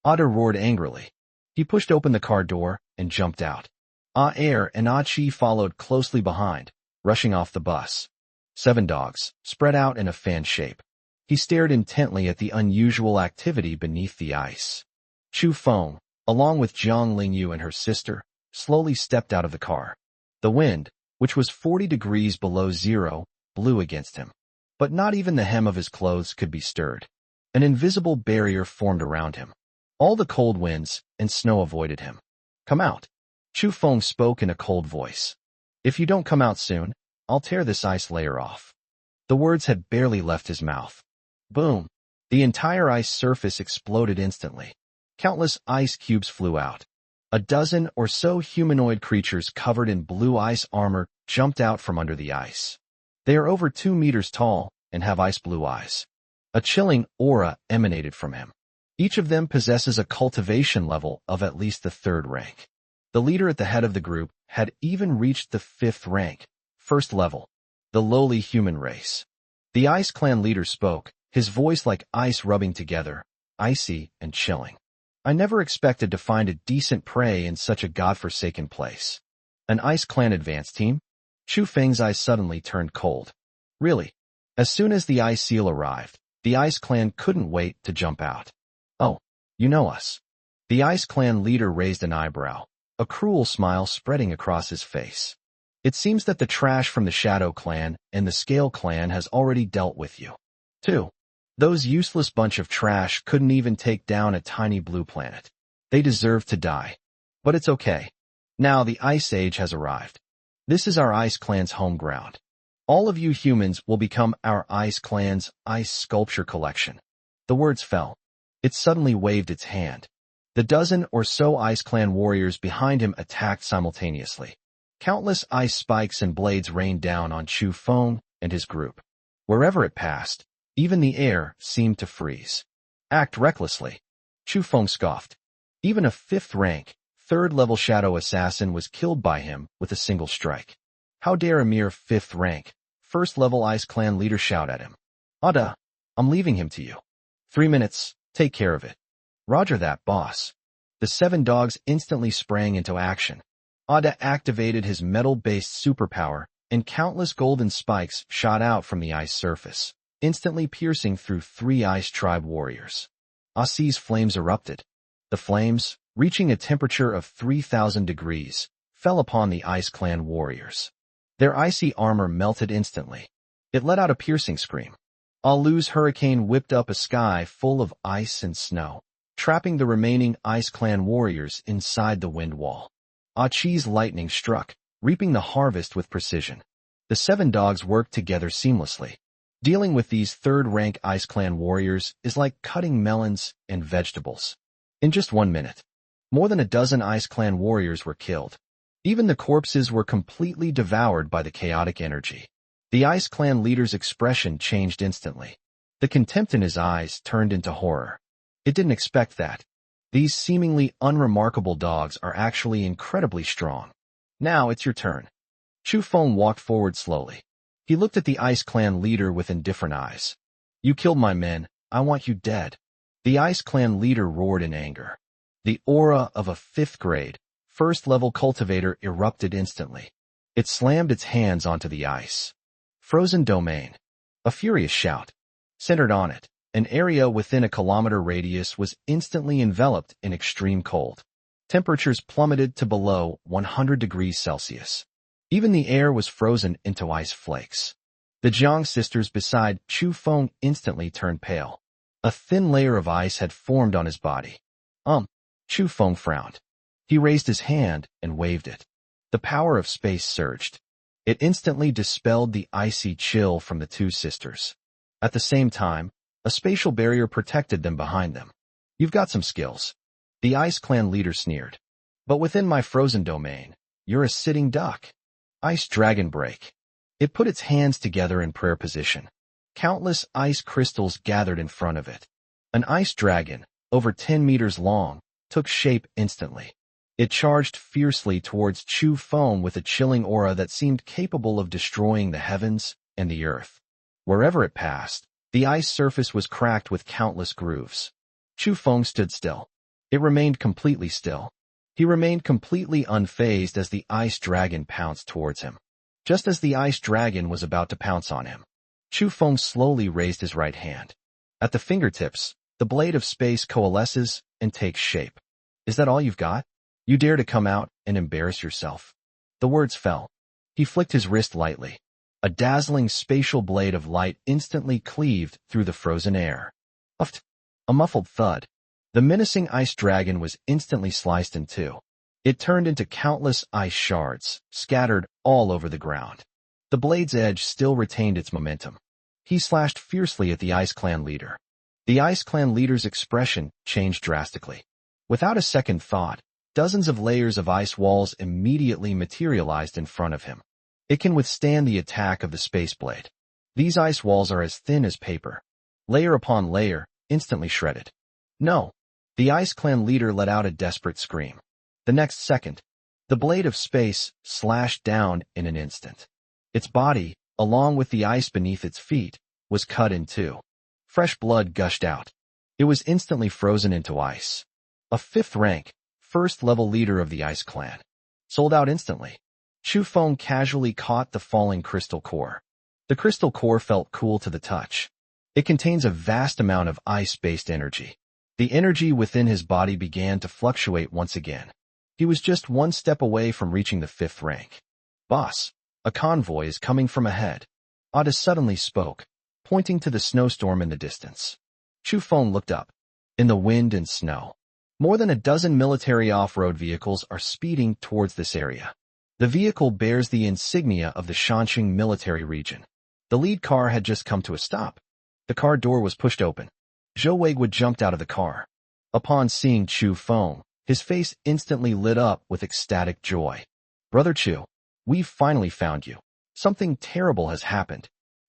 Ada roared angrily. He pushed open the car door and jumped out. Air and Chi followed closely behind, rushing off the bus. 7 dogs, spread out in a fan shape. He stared intently at the unusual activity beneath the ice. Chu Feng, along with Jiang Lingyu and her sister, slowly stepped out of the car. The wind, which was 40 degrees below zero, blew against him. But not even the hem of his clothes could be stirred. An invisible barrier formed around him. All the cold winds and snow avoided him. Come out. Chu Feng spoke in a cold voice. If you don't come out soon, I'll tear this ice layer off. The words had barely left his mouth. Boom! The entire ice surface exploded instantly. Countless ice cubes flew out. A dozen or so humanoid creatures covered in blue ice armor jumped out from under the ice. They are over 2 meters tall and have ice blue eyes. A chilling aura emanated from him. Each of them possesses a cultivation level of at least the 3rd rank. The leader at the head of the group had even reached the 5th rank, 1st level, the lowly human race. The Ice Clan leader spoke, his voice like ice rubbing together, icy and chilling. I never expected to find a decent prey in such a godforsaken place. An Ice Clan advance team? Chu Feng's eyes suddenly turned cold. Really? As soon as the Ice Seal arrived, the Ice Clan couldn't wait to jump out. Oh, you know us. The Ice Clan leader raised an eyebrow, a cruel smile spreading across his face. It seems that the trash from the Shadow Clan and the Scale Clan has already dealt with you. 2. Those useless bunch of trash couldn't even take down a tiny blue planet. They deserve to die. But it's okay. Now the Ice Age has arrived. This is our Ice Clan's home ground. All of you humans will become our Ice Clan's ice sculpture collection. The words fell. It suddenly waved its hand. The dozen or so Ice Clan warriors behind him attacked simultaneously. Countless ice spikes and blades rained down on Chu Feng and his group. Wherever it passed, even the air seemed to freeze. Act recklessly. Chu Feng scoffed. Even a 5th rank, 3rd level shadow assassin was killed by him with a single strike. How dare a mere 5th rank, 1st level Ice Clan leader shout at him. Ada, I'm leaving him to you. 3 minutes, take care of it. Roger that, boss. The 7 dogs instantly sprang into action. Ada activated his metal-based superpower, and countless golden spikes shot out from the ice surface, instantly piercing through 3 Ice Tribe warriors. Asi's flames erupted. The flames, reaching a temperature of 3,000 degrees, fell upon the Ice Clan warriors. Their icy armor melted instantly. It let out a piercing scream. Alu's hurricane whipped up a sky full of ice and snow, trapping the remaining Ice Clan warriors inside the wind wall. Achi's lightning struck, reaping the harvest with precision. The 7 dogs worked together seamlessly. Dealing with these 3rd rank Ice Clan warriors is like cutting melons and vegetables. In just 1 minute, more than a dozen Ice Clan warriors were killed. Even the corpses were completely devoured by the chaotic energy. The Ice Clan leader's expression changed instantly. The contempt in his eyes turned into horror. It didn't expect that. These seemingly unremarkable dogs are actually incredibly strong. Now it's your turn. Chu Feng walked forward slowly. He looked at the Ice Clan leader with indifferent eyes. You killed my men. I want you dead. The Ice Clan leader roared in anger. The aura of a 5th grade, 1st level cultivator erupted instantly. It slammed its hands onto the ice. Frozen domain. A furious shout. Centered on it, an area within a kilometer radius was instantly enveloped in extreme cold. Temperatures plummeted to below 100 degrees Celsius. Even the air was frozen into ice flakes. The Jiang sisters beside Chu Feng instantly turned pale. A thin layer of ice had formed on his body. Chu Feng frowned. He raised his hand and waved it. The power of space surged. It instantly dispelled the icy chill from the 2 sisters. At the same time, a spatial barrier protected them behind them. You've got some skills. The Ice Clan leader sneered. But within my frozen domain, you're a sitting duck. Ice Dragon Break. It put its hands together in prayer position. Countless ice crystals gathered in front of it. An ice dragon, over 10 meters long, took shape instantly. It charged fiercely towards Chu Feng with a chilling aura that seemed capable of destroying the heavens and the earth. Wherever it passed, the ice surface was cracked with countless grooves. Chu Feng stood still. It remained completely still. He remained completely unfazed as the ice dragon pounced towards him. Just as the ice dragon was about to pounce on him, Chu Feng slowly raised his right hand. At the fingertips, the blade of space coalesces and takes shape. Is that all you've got? You dare to come out and embarrass yourself? The words fell. He flicked his wrist lightly. A dazzling spatial blade of light instantly cleaved through the frozen air. Uft! A muffled thud. The menacing ice dragon was instantly sliced in 2. It turned into countless ice shards, scattered all over the ground. The blade's edge still retained its momentum. He slashed fiercely at the Ice Clan leader. The Ice Clan leader's expression changed drastically. Without a second thought, dozens of layers of ice walls immediately materialized in front of him. It can withstand the attack of the space blade. These ice walls are as thin as paper. Layer upon layer, instantly shredded. No! The Ice Clan leader let out a desperate scream. The next second, the blade of space slashed down in an instant. Its body, along with the ice beneath its feet, was cut in two. Fresh blood gushed out. It was instantly frozen into ice. A 5th rank, first-level leader of the Ice Clan. Sold out instantly. Chu Feng casually caught the falling crystal core. The crystal core felt cool to the touch. It contains a vast amount of ice-based energy. The energy within his body began to fluctuate once again. He was just one step away from reaching the 5th rank. Boss, a convoy is coming from ahead. Ada suddenly spoke, pointing to the snowstorm in the distance. Chu Feng looked up. In the wind and snow, more than a dozen military off-road vehicles are speeding towards this area. The vehicle bears the insignia of the Shanxing military region. The lead car had just come to a stop. The car door was pushed open. Zhou Weiguo jumped out of the car. Upon seeing Chu Feng, his face instantly lit up with ecstatic joy. Brother Chu, we've finally found you. Something terrible has happened.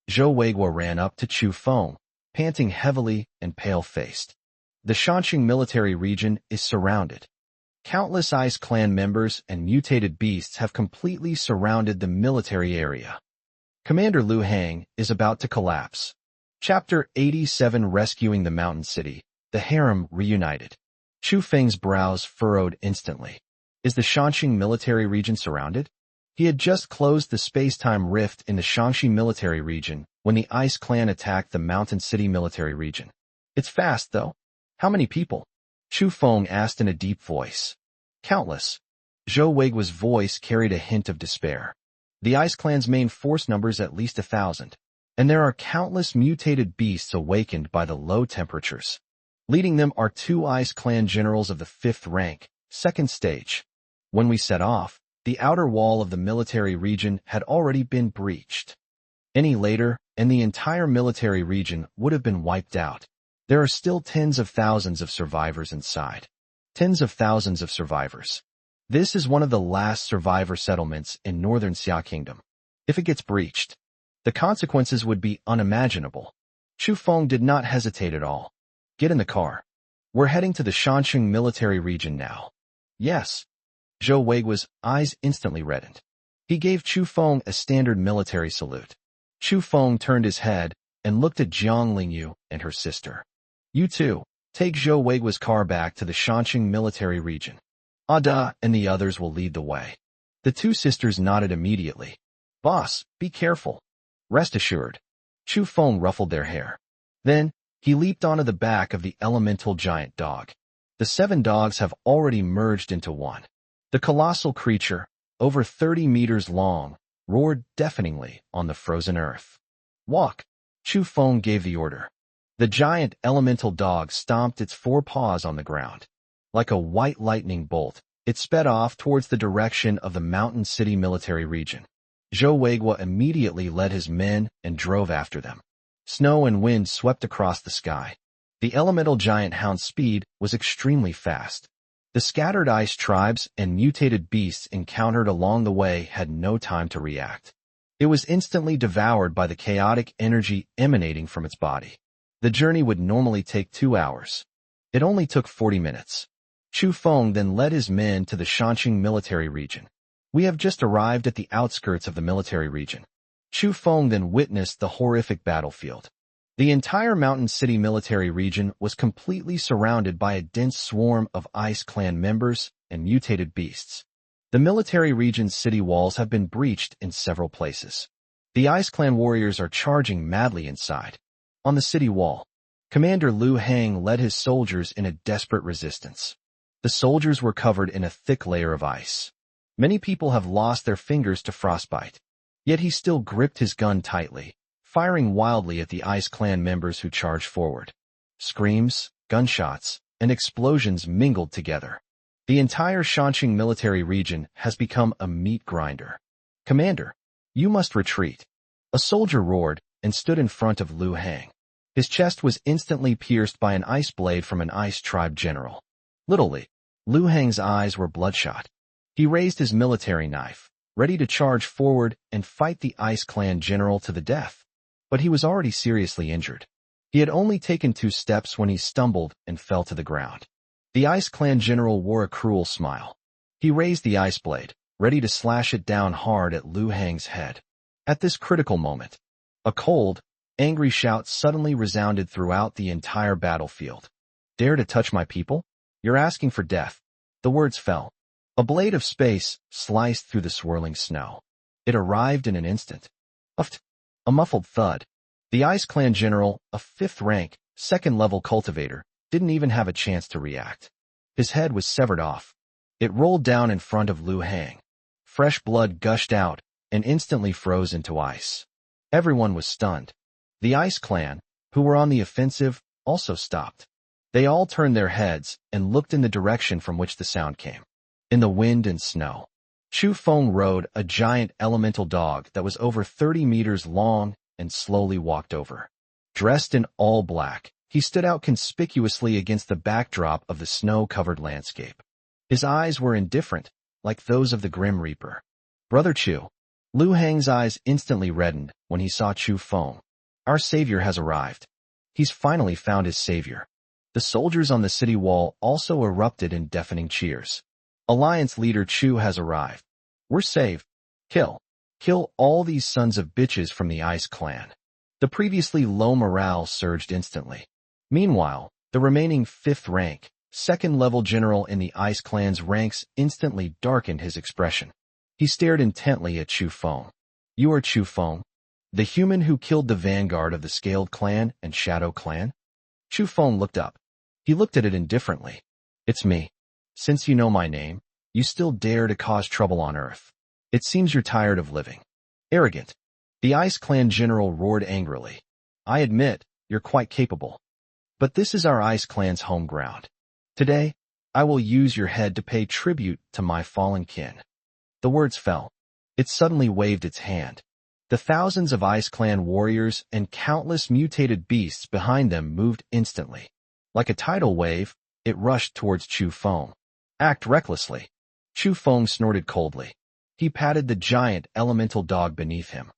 Zhou Weiguo ran up to Chu Feng, panting heavily and pale-faced. The Shanxing military region is surrounded. Countless Ice Clan members and mutated beasts have completely surrounded the military area. Commander Liu Hang is about to collapse. Chapter 87 Rescuing the Mountain City, the harem reunited. Chu Feng's brows furrowed instantly. Is the Shanxing military region surrounded? He had just closed the space-time rift in the Shanxi military region when the Ice Clan attacked the Mountain City military region. It's fast, though. How many people? Chu Feng asked in a deep voice. Countless. Zhou Weiguo's voice carried a hint of despair. The Ice Clan's main force numbers at least 1,000. And there are countless mutated beasts awakened by the low temperatures. Leading them are 2 Ice Clan generals of the 5th rank, 2nd stage. When we set off, the outer wall of the military region had already been breached. Any later, and the entire military region would have been wiped out. There are still tens of thousands of survivors inside. Tens of thousands of survivors. This is one of the last survivor settlements in northern Xia Kingdom. If it gets breached, the consequences would be unimaginable. Chu Feng did not hesitate at all. Get in the car. We're heading to the Shanxing military region now. Yes. Zhou Weiguo's eyes instantly reddened. He gave Chu Feng a standard military salute. Chu Feng turned his head and looked at Jiang Lingyu and her sister. You two, take Zhou Weiguo's car back to the Shanxing military region. Ada and the others will lead the way. The 2 sisters nodded immediately. Boss, be careful. Rest assured. Chu Feng ruffled their hair. Then, he leaped onto the back of the elemental giant dog. The 7 dogs have already merged into one. The colossal creature, over 30 meters long, roared deafeningly on the frozen earth. Walk. Chu Feng gave the order. The giant elemental dog stomped its 4 paws on the ground. Like a white lightning bolt, it sped off towards the direction of the Mountain City military region. Zhou Weiguo immediately led his men and drove after them. Snow and wind swept across the sky. The elemental giant hound's speed was extremely fast. The scattered ice tribes and mutated beasts encountered along the way had no time to react. It was instantly devoured by the chaotic energy emanating from its body. The journey would normally take 2 hours. It only took 40 minutes. Chu Feng then led his men to the Shanxing military region. We have just arrived at the outskirts of the military region. Chu Feng then witnessed the horrific battlefield. The entire Mountain City military region was completely surrounded by a dense swarm of Ice Clan members and mutated beasts. The military region's city walls have been breached in several places. The Ice Clan warriors are charging madly inside. On the city wall, Commander Liu Hang led his soldiers in a desperate resistance. The soldiers were covered in a thick layer of ice. Many people have lost their fingers to frostbite. Yet he still gripped his gun tightly, firing wildly at the Ice Clan members who charged forward. Screams, gunshots, and explosions mingled together. The entire Shanxing military region has become a meat grinder. Commander, You must retreat. A soldier roared and stood in front of Lu Hang. His chest was instantly pierced by an ice blade from an ice tribe general. Literally, Lu Hang's eyes were bloodshot. He raised his military knife, ready to charge forward and fight the Ice Clan general to the death. But he was already seriously injured. He had only taken 2 steps when he stumbled and fell to the ground. The Ice Clan general wore a cruel smile. He raised the ice blade, ready to slash it down hard at Lu Hang's head. At this critical moment, a cold, angry shout suddenly resounded throughout the entire battlefield. Dare to touch my people? You're asking for death. The words fell. A blade of space sliced through the swirling snow. It arrived in an instant. A muffled thud. The Ice Clan general, a 5th rank, 2nd level cultivator, didn't even have a chance to react. His head was severed off. It rolled down in front of Lu Hang. Fresh blood gushed out and instantly froze into ice. Everyone was stunned. The Ice Clan, who were on the offensive, also stopped. They all turned their heads and looked in the direction from which the sound came. In the wind and snow, Chu Feng rode a giant elemental dog that was over 30 meters long and slowly walked over. Dressed in all black, he stood out conspicuously against the backdrop of the snow-covered landscape. His eyes were indifferent, like those of the Grim Reaper. Brother Chu. Lu Hang's eyes instantly reddened when he saw Chu Feng. Our savior has arrived. He's finally found his savior. The soldiers on the city wall also erupted in deafening cheers. Alliance leader Chu has arrived. We're saved. Kill. Kill all these sons of bitches from the Ice Clan. The previously low morale surged instantly. Meanwhile, the remaining 5th rank, 2nd level general in the Ice Clan's ranks instantly darkened his expression. He stared intently at Chu Feng. You are Chu Feng, the human who killed the vanguard of the Scaled Clan and Shadow Clan? Chu Feng looked up. He looked at it indifferently. It's me. Since you know my name, you still dare to cause trouble on Earth. It seems you're tired of living. Arrogant. The Ice Clan general roared angrily. I admit, you're quite capable. But this is our Ice Clan's home ground. Today, I will use your head to pay tribute to my fallen kin. The words fell. It suddenly waved its hand. The thousands of Ice Clan warriors and countless mutated beasts behind them moved instantly. Like a tidal wave, it rushed towards Chu Feng. Act recklessly. Chu Feng snorted coldly. He patted the giant elemental dog beneath him.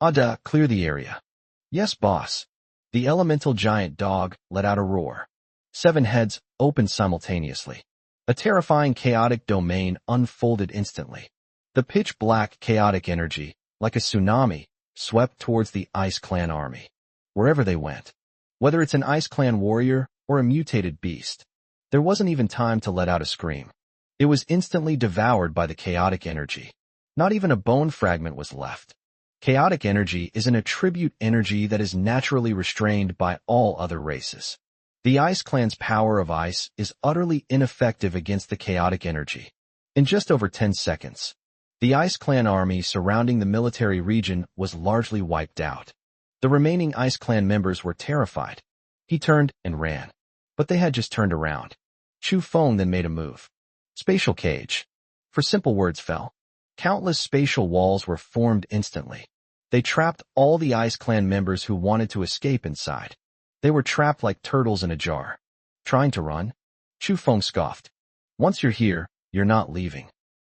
Ada, clear the area. Yes, boss. The elemental giant dog let out a roar. 7 heads opened simultaneously. A terrifying chaotic domain unfolded instantly. The pitch-black chaotic energy, like a tsunami, swept towards the Ice Clan army. Wherever they went. Whether it's an Ice Clan warrior or a mutated beast. There wasn't even time to let out a scream. It was instantly devoured by the chaotic energy. Not even a bone fragment was left. Chaotic energy is an attribute energy that is naturally restrained by all other races. The Ice Clan's power of ice is utterly ineffective against the chaotic energy. In just over 10 seconds, the Ice Clan army surrounding the military region was largely wiped out. The remaining Ice Clan members were terrified. He turned and ran. But they had just turned around. Chu Feng then made a move. Spatial cage. For simple words fell. Countless spatial walls were formed instantly. They trapped all the Ice Clan members who wanted to escape inside. They were trapped like turtles in a jar. Trying to run? Chu Feng scoffed. Once you're here, you're not leaving.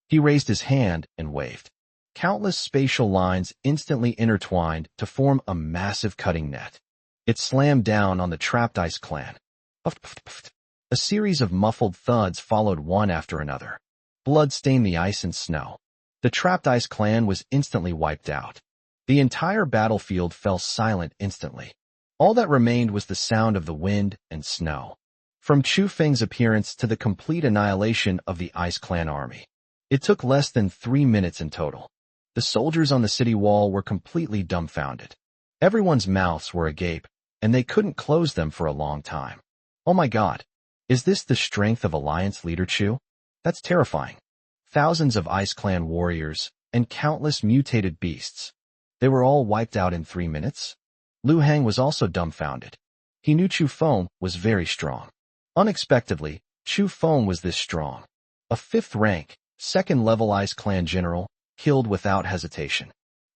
He raised his hand and waved. Countless spatial lines instantly intertwined to form a massive cutting net. It slammed down on the trapped Ice Clan. A series of muffled thuds followed one after another. Blood stained the ice and snow. The trapped Ice Clan was instantly wiped out. The entire battlefield fell silent instantly. All that remained was the sound of the wind and snow. From Chu Feng's appearance to the complete annihilation of the Ice Clan army. It took less than 3 minutes in total. The soldiers on the city wall were completely dumbfounded. Everyone's mouths were agape, and they couldn't close them for a long time. Oh my God. Is this the strength of Alliance leader Chu? That's terrifying. Thousands of Ice Clan warriors and countless mutated beasts. They were all wiped out in 3 minutes? Lu Hang was also dumbfounded. He knew Chu Feng was very strong. Unexpectedly, Chu Feng was this strong. A 5th rank, 2nd level Ice Clan general, killed without hesitation.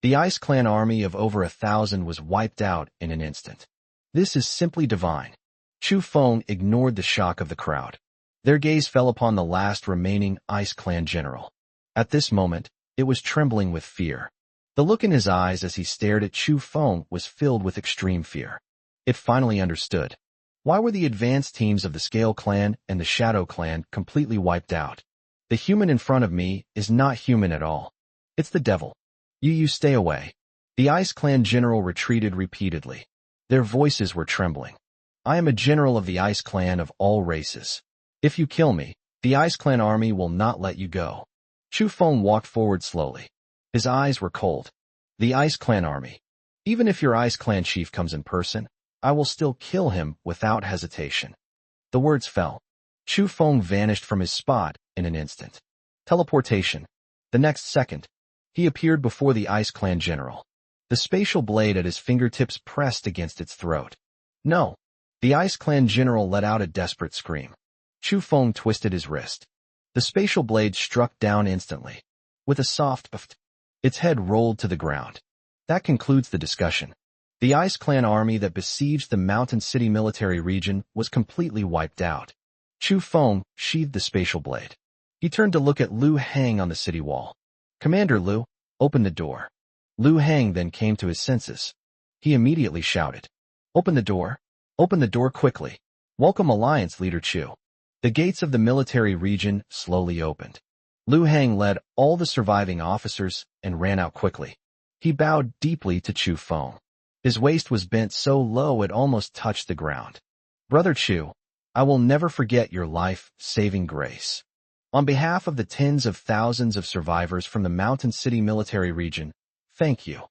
The Ice Clan army of over 1,000 was wiped out in an instant. This is simply divine. Chu Feng ignored the shock of the crowd. Their gaze fell upon the last remaining Ice Clan general. At this moment, it was trembling with fear. The look in his eyes as he stared at Chu Feng was filled with extreme fear. It finally understood. Why were the advanced teams of the Scale Clan and the Shadow Clan completely wiped out? The human in front of me is not human at all. It's the devil. You stay away. The Ice Clan general retreated repeatedly. Their voices were trembling. I am a general of the Ice Clan of all races. If you kill me, the Ice Clan army will not let you go. Chu Feng walked forward slowly. His eyes were cold. The Ice Clan army. Even if your Ice Clan chief comes in person, I will still kill him without hesitation. The words fell. Chu Feng vanished from his spot in an instant. Teleportation. The next second, he appeared before the Ice Clan general. The spatial blade at his fingertips pressed against its throat. No. The Ice Clan general let out a desperate scream. Chu Feng twisted his wrist. The spatial blade struck down instantly. With a soft pft, its head rolled to the ground. That concludes the discussion. The Ice Clan army that besieged the Mountain City military region was completely wiped out. Chu Feng sheathed the spatial blade. He turned to look at Lu Hang on the city wall. Commander Lu, open the door. Lu Hang then came to his senses. He immediately shouted, Open the door. Open the door quickly. Welcome Alliance Leader Chu. The gates of the military region slowly opened. Lu Hang led all the surviving officers and ran out quickly. He bowed deeply to Chu Feng. His waist was bent so low it almost touched the ground. Brother Chu, I will never forget your life-saving grace. On behalf of the tens of thousands of survivors from the Mountain City military region, thank you.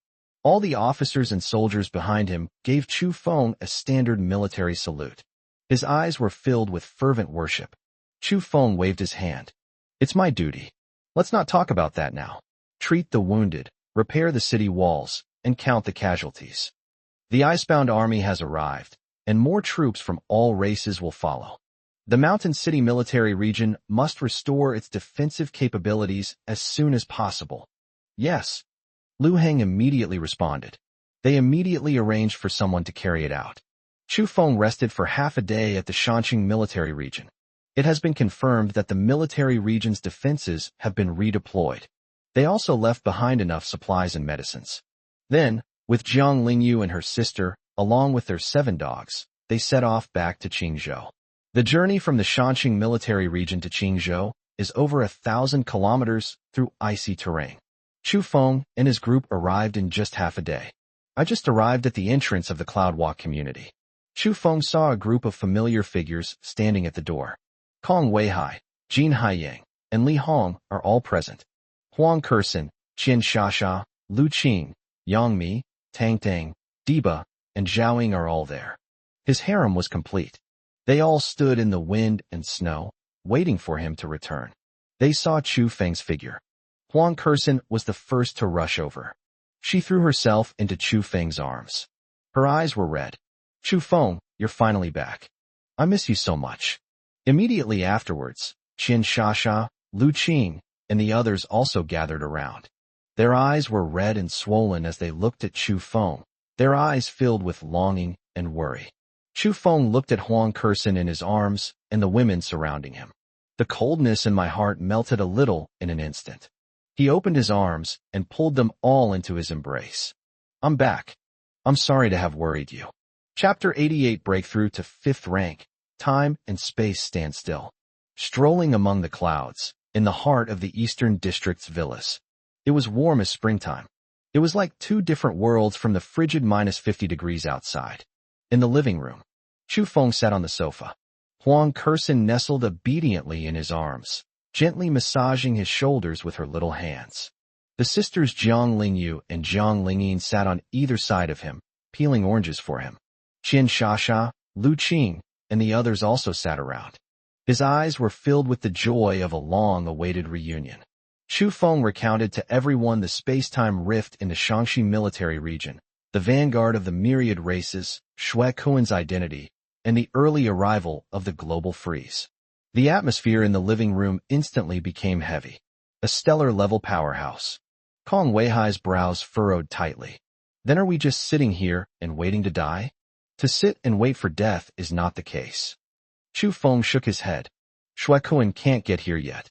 All the officers and soldiers behind him gave Chu Feng a standard military salute. His eyes were filled with fervent worship. Chu Feng waved his hand. It's my duty. Let's not talk about that now. Treat the wounded, repair the city walls, and count the casualties. The Icebound army has arrived, and more troops from all races will follow. The Mountain City military region must restore its defensive capabilities as soon as possible. Yes. Lu Hang immediately responded. They immediately arranged for someone to carry it out. Chu Feng rested for half a day at the Shanxing military region. It has been confirmed that the military region's defenses have been redeployed. They also left behind enough supplies and medicines. Then, with Jiang Lingyu and her sister, along with their 7 dogs, they set off back to Qingzhou. The journey from the Shanxing military region to Qingzhou is over 1,000 kilometers through icy terrain. Chu Feng and his group arrived in just half a day. I just arrived at the entrance of the Cloudwalk community. Chu Feng saw a group of familiar figures standing at the door. Kong Weihai, Jin Haiyang, and Li Hong are all present. Huang Kersen, Qian Shasha, Lu Qing, Yang Mi, Tang Tang, Diba, and Zhaoying are all there. His harem was complete. They all stood in the wind and snow, waiting for him to return. They saw Chu Feng's figure. Huang Kersen was the first to rush over. She threw herself into Chu Feng's arms. Her eyes were red. Chu Feng, you're finally back. I miss you so much. Immediately afterwards, Qian Shasha, Lu Qing, and the others also gathered around. Their eyes were red and swollen as they looked at Chu Feng, their eyes filled with longing and worry. Chu Feng looked at Huang Kersen in his arms and the women surrounding him. The coldness in my heart melted a little in an instant. He opened his arms and pulled them all into his embrace. I'm back. I'm sorry to have worried you. Chapter 88 Breakthrough to 5th rank. Time and space stand still. Strolling among the clouds, in the heart of the Eastern District's villas. It was warm as springtime. It was like 2 different worlds from the frigid -50 degrees outside. In the living room, Chu Feng sat on the sofa. Huang Kersen nestled obediently in his arms, gently massaging his shoulders with her little hands. The sisters Jiang Lingyu and Jiang Lingyin sat on either side of him, peeling oranges for him. Qian Shasha, Lu Qing, and the others also sat around. His eyes were filled with the joy of a long-awaited reunion. Chu Feng recounted to everyone the space-time rift in the Shanxi military region, the vanguard of the myriad races, Shui Kuan's identity, and the early arrival of the global freeze. The atmosphere in the living room instantly became heavy. A stellar-level powerhouse. Kong Weihai's brows furrowed tightly. Then are we just sitting here and waiting to die? To sit and wait for death is not the case. Chu Feng shook his head. Shuekuan can't get here yet.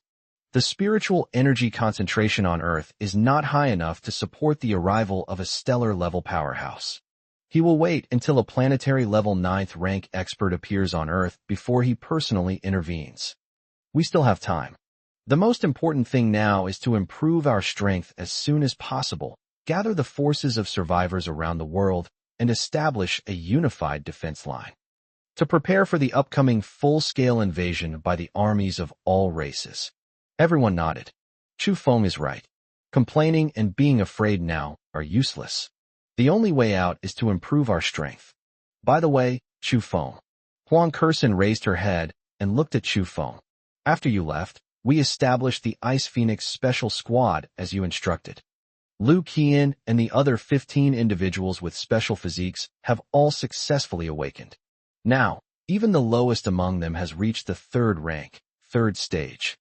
The spiritual energy concentration on Earth is not high enough to support the arrival of a stellar-level powerhouse. He will wait until a planetary-level 9th rank expert appears on Earth before he personally intervenes. We still have time. The most important thing now is to improve our strength as soon as possible, gather the forces of survivors around the world, and establish a unified defense line. To prepare for the upcoming full-scale invasion by the armies of all races. Everyone nodded. Chu Feng is right. Complaining and being afraid now are useless. The only way out is to improve our strength. By the way, Chu Feng. Huang Kursin raised her head and looked at Chu Feng. After you left, we established the Ice Phoenix Special Squad as you instructed. Liu Qian and the other 15 individuals with special physiques have all successfully awakened. Now, even the lowest among them has reached the 3rd rank, 3rd stage.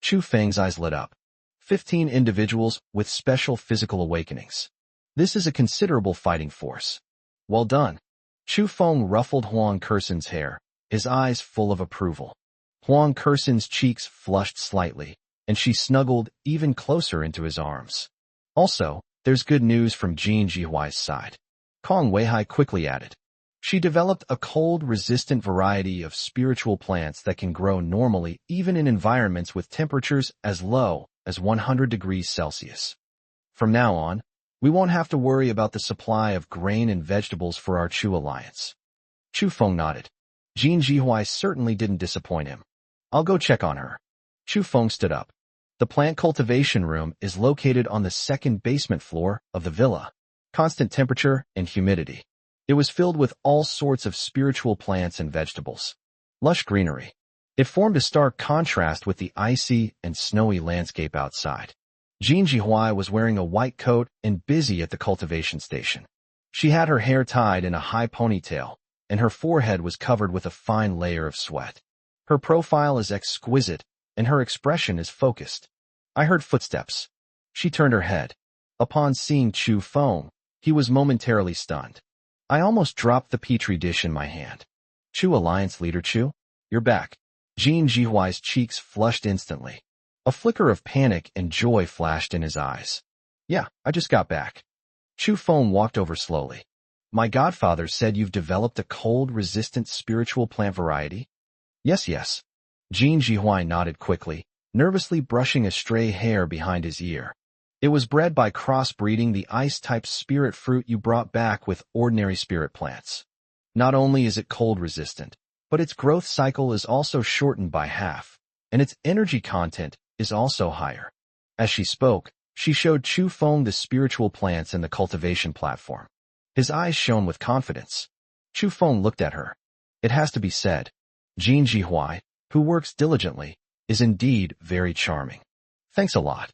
Chu Feng's eyes lit up. 15 individuals with special physical awakenings. This is a considerable fighting force. Well done. Chu Feng ruffled Huang Kursin's hair, his eyes full of approval. Huang Kursin's cheeks flushed slightly, and she snuggled even closer into his arms. Also, there's good news from Jin Jihuai's side. Kong Weihai quickly added. She developed a cold-resistant variety of spiritual plants that can grow normally even in environments with temperatures as low as 100 degrees Celsius. From now on, we won't have to worry about the supply of grain and vegetables for our Chu alliance. Chu Feng nodded. Jin Jihuai certainly didn't disappoint him. I'll go check on her. Chu Feng stood up. The plant cultivation room is located on the 2nd basement floor of the villa. Constant temperature and humidity. It was filled with all sorts of spiritual plants and vegetables. Lush greenery. It formed a stark contrast with the icy and snowy landscape outside. Jin Jihuai was wearing a white coat and busy at the cultivation station. She had her hair tied in a high ponytail, and her forehead was covered with a fine layer of sweat. Her profile is exquisite, and her expression is focused. I heard footsteps. She turned her head. Upon seeing Chu Feng, he was momentarily stunned. I almost dropped the petri dish in my hand. Chu Alliance Leader Chu? You're back. Jin Jihuai's cheeks flushed instantly. A flicker of panic and joy flashed in his eyes. Yeah, I just got back. Chu Feng walked over slowly. My godfather said you've developed a cold-resistant spiritual plant variety? Yes. Jin Jihuai nodded quickly, nervously brushing a stray hair behind his ear. It was bred by crossbreeding the ice-type spirit fruit you brought back with ordinary spirit plants. Not only is it cold-resistant, but its growth cycle is also shortened by half, and its energy content is also higher. As she spoke, she showed Chu Feng the spiritual plants in the cultivation platform. His eyes shone with confidence. Chu Feng looked at her. It has to be said, Jin Jihuai, who works diligently, is indeed very charming. Thanks a lot.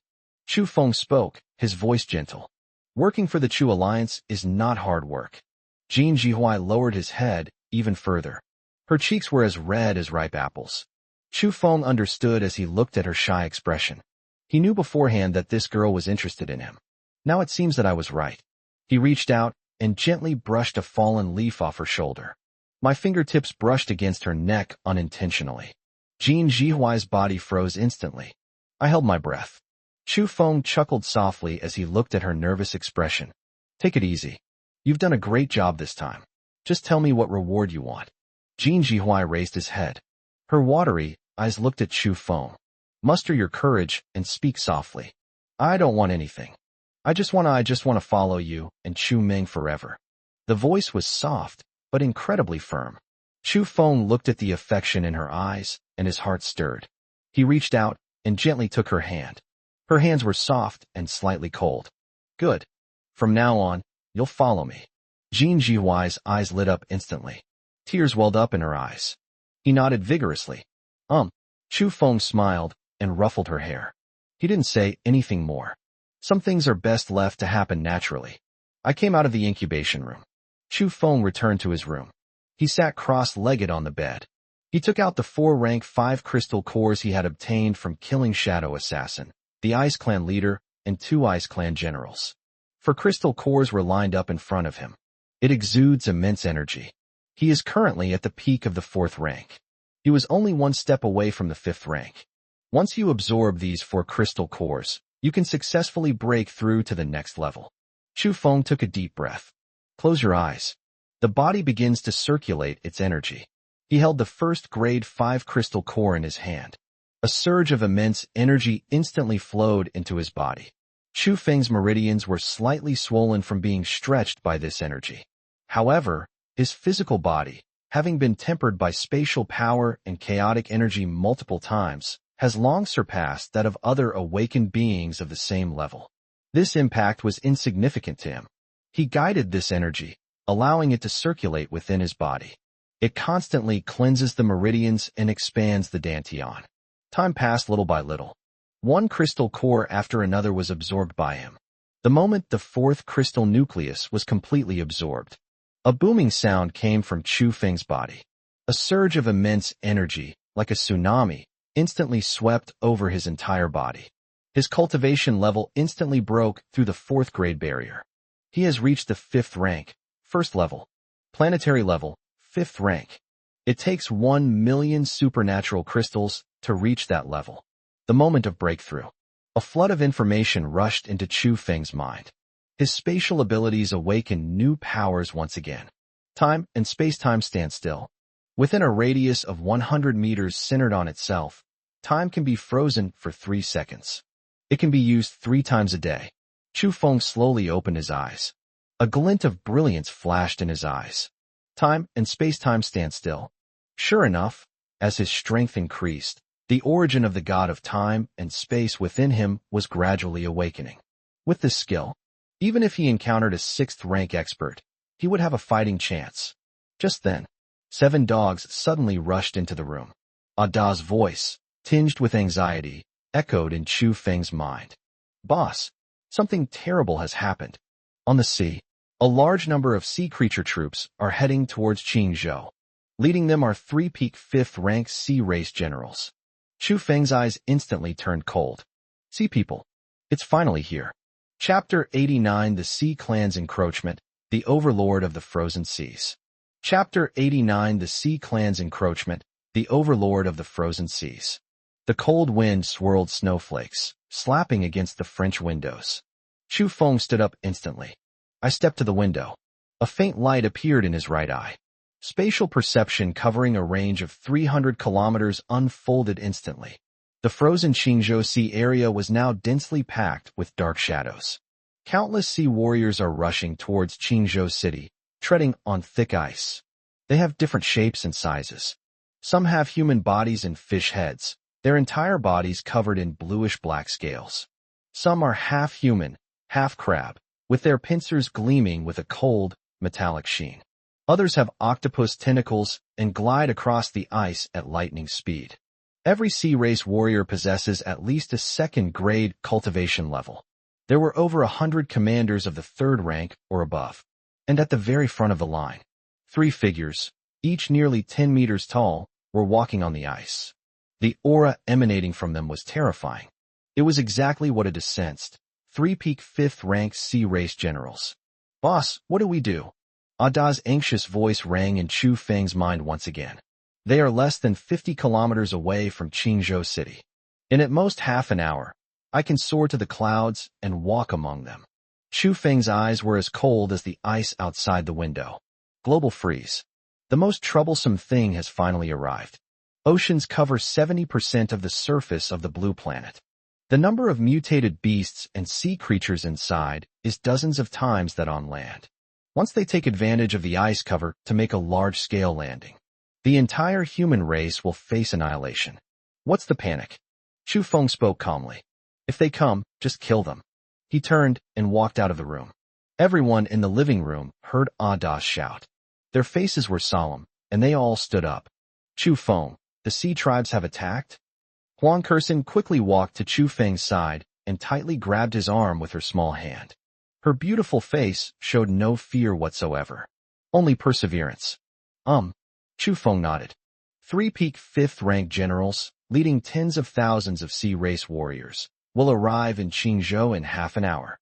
Chu Feng spoke, his voice gentle. Working for the Chu Alliance is not hard work. Jin Jihuai lowered his head even further. Her cheeks were as red as ripe apples. Chu Feng understood as he looked at her shy expression. He knew beforehand that this girl was interested in him. Now it seems that I was right. He reached out and gently brushed a fallen leaf off her shoulder. My fingertips brushed against her neck unintentionally. Jin Jihuai's body froze instantly. I held my breath. Chu Feng chuckled softly as he looked at her nervous expression. Take it easy. You've done a great job this time. Just tell me what reward you want. Jin Jihuai raised his head. Her watery eyes looked at Chu Feng. Muster your courage and speak softly. I don't want anything. I just want to follow you and Chu Ming forever. The voice was soft, but incredibly firm. Chu Feng looked at the affection in her eyes, and his heart stirred. He reached out and gently took her hand. Her hands were soft and slightly cold. Good. From now on, you'll follow me. Jin Jihuai's eyes lit up instantly. Tears welled up in her eyes. He nodded vigorously. Chu Feng smiled and ruffled her hair. He didn't say anything more. Some things are best left to happen naturally. I came out of the incubation room. Chu Feng returned to his room. He sat cross-legged on the bed. He took out the 4 rank 5 crystal cores he had obtained from killing Shadow Assassin, the Ice Clan leader, and 2 Ice Clan generals. 4 crystal cores were lined up in front of him. It exudes immense energy. He is currently at the peak of the 4th rank. He was only 1 step away from the 5th rank. Once you absorb these 4 crystal cores, you can successfully break through to the next level. Chu Feng took a deep breath. Close your eyes. The body begins to circulate its energy. He held the first grade 5 crystal core in his hand. A surge of immense energy instantly flowed into his body. Chu Feng's meridians were slightly swollen from being stretched by this energy. However, his physical body, having been tempered by spatial power and chaotic energy multiple times, has long surpassed that of other awakened beings of the same level. This impact was insignificant to him. He guided this energy, allowing it to circulate within his body. It constantly cleanses the meridians and expands the dantian. Time passed little by little. 1 crystal core after another was absorbed by him. The moment the 4th crystal nucleus was completely absorbed, a booming sound came from Chu Feng's body. A surge of immense energy, like a tsunami, instantly swept over his entire body. His cultivation level instantly broke through the 4th grade barrier. He has reached the 5th rank, 1st level. Planetary level, 5th rank. It takes 1 million supernatural crystals to reach that level. The moment of breakthrough. A flood of information rushed into Chu Feng's mind. His spatial abilities awakened new powers once again. Time and space-time stand still. Within a radius of 100 meters centered on itself, time can be frozen for 3 seconds. It can be used 3 times a day. Chu Feng slowly opened his eyes. A glint of brilliance flashed in his eyes. Time and space-time stand still. Sure enough, as his strength increased, the origin of the god of time and space within him was gradually awakening. With this skill, even if he encountered a 6th rank expert, he would have a fighting chance. Just then, 7 dogs suddenly rushed into the room. Ada's voice, tinged with anxiety, echoed in Chu Feng's mind. Boss, something terrible has happened. On the sea, a large number of sea creature troops are heading towards Qingzhou. Leading them are 3 peak 5th rank sea race generals. Chu Feng's eyes instantly turned cold. Sea people. It's finally here. Chapter 89 The Sea Clan's Encroachment, the Overlord of the Frozen Seas. Chapter 89 The Sea Clan's Encroachment, the Overlord of the Frozen Seas. The cold wind swirled snowflakes, slapping against the French windows. Chu Feng stood up instantly. I stepped to the window. A faint light appeared in his right eye. Spatial perception covering a range of 300 kilometers unfolded instantly. The frozen Qingzhou Sea area was now densely packed with dark shadows. Countless sea warriors are rushing towards Qingzhou City, treading on thick ice. They have different shapes and sizes. Some have human bodies and fish heads, their entire bodies covered in bluish-black scales. Some are half human, half crab, with their pincers gleaming with a cold, metallic sheen. Others have octopus tentacles and glide across the ice at lightning speed. Every sea race warrior possesses at least a 2nd grade cultivation level. There were over 100 commanders of the 3rd rank or above. And at the very front of the line, 3 figures, each nearly 10 meters tall, were walking on the ice. The aura emanating from them was terrifying. It was exactly what had sensed. 3 peak 5th rank sea race generals. Boss, what do we do? Ada's anxious voice rang in Chu Feng's mind once again. They are less than 50 kilometers away from Qingzhou City. In at most half an hour, I can soar to the clouds and walk among them. Chu Feng's eyes were as cold as the ice outside the window. Global freeze. The most troublesome thing has finally arrived. Oceans cover 70% of the surface of the blue planet. The number of mutated beasts and sea creatures inside is dozens of times that on land. Once they take advantage of the ice cover to make a large-scale landing, the entire human race will face annihilation. What's the panic? Chu Feng spoke calmly. If they come, just kill them. He turned and walked out of the room. Everyone in the living room heard Ada shout. Their faces were solemn, and they all stood up. Chu Feng, the sea tribes have attacked? Huang Kersen quickly walked to Chu Feng's side and tightly grabbed his arm with her small hand. Her beautiful face showed no fear whatsoever. Only perseverance. Chu Feng nodded. 3 peak 5th rank generals, leading tens of thousands of sea race warriors. will arrive in Qingzhou in half an hour.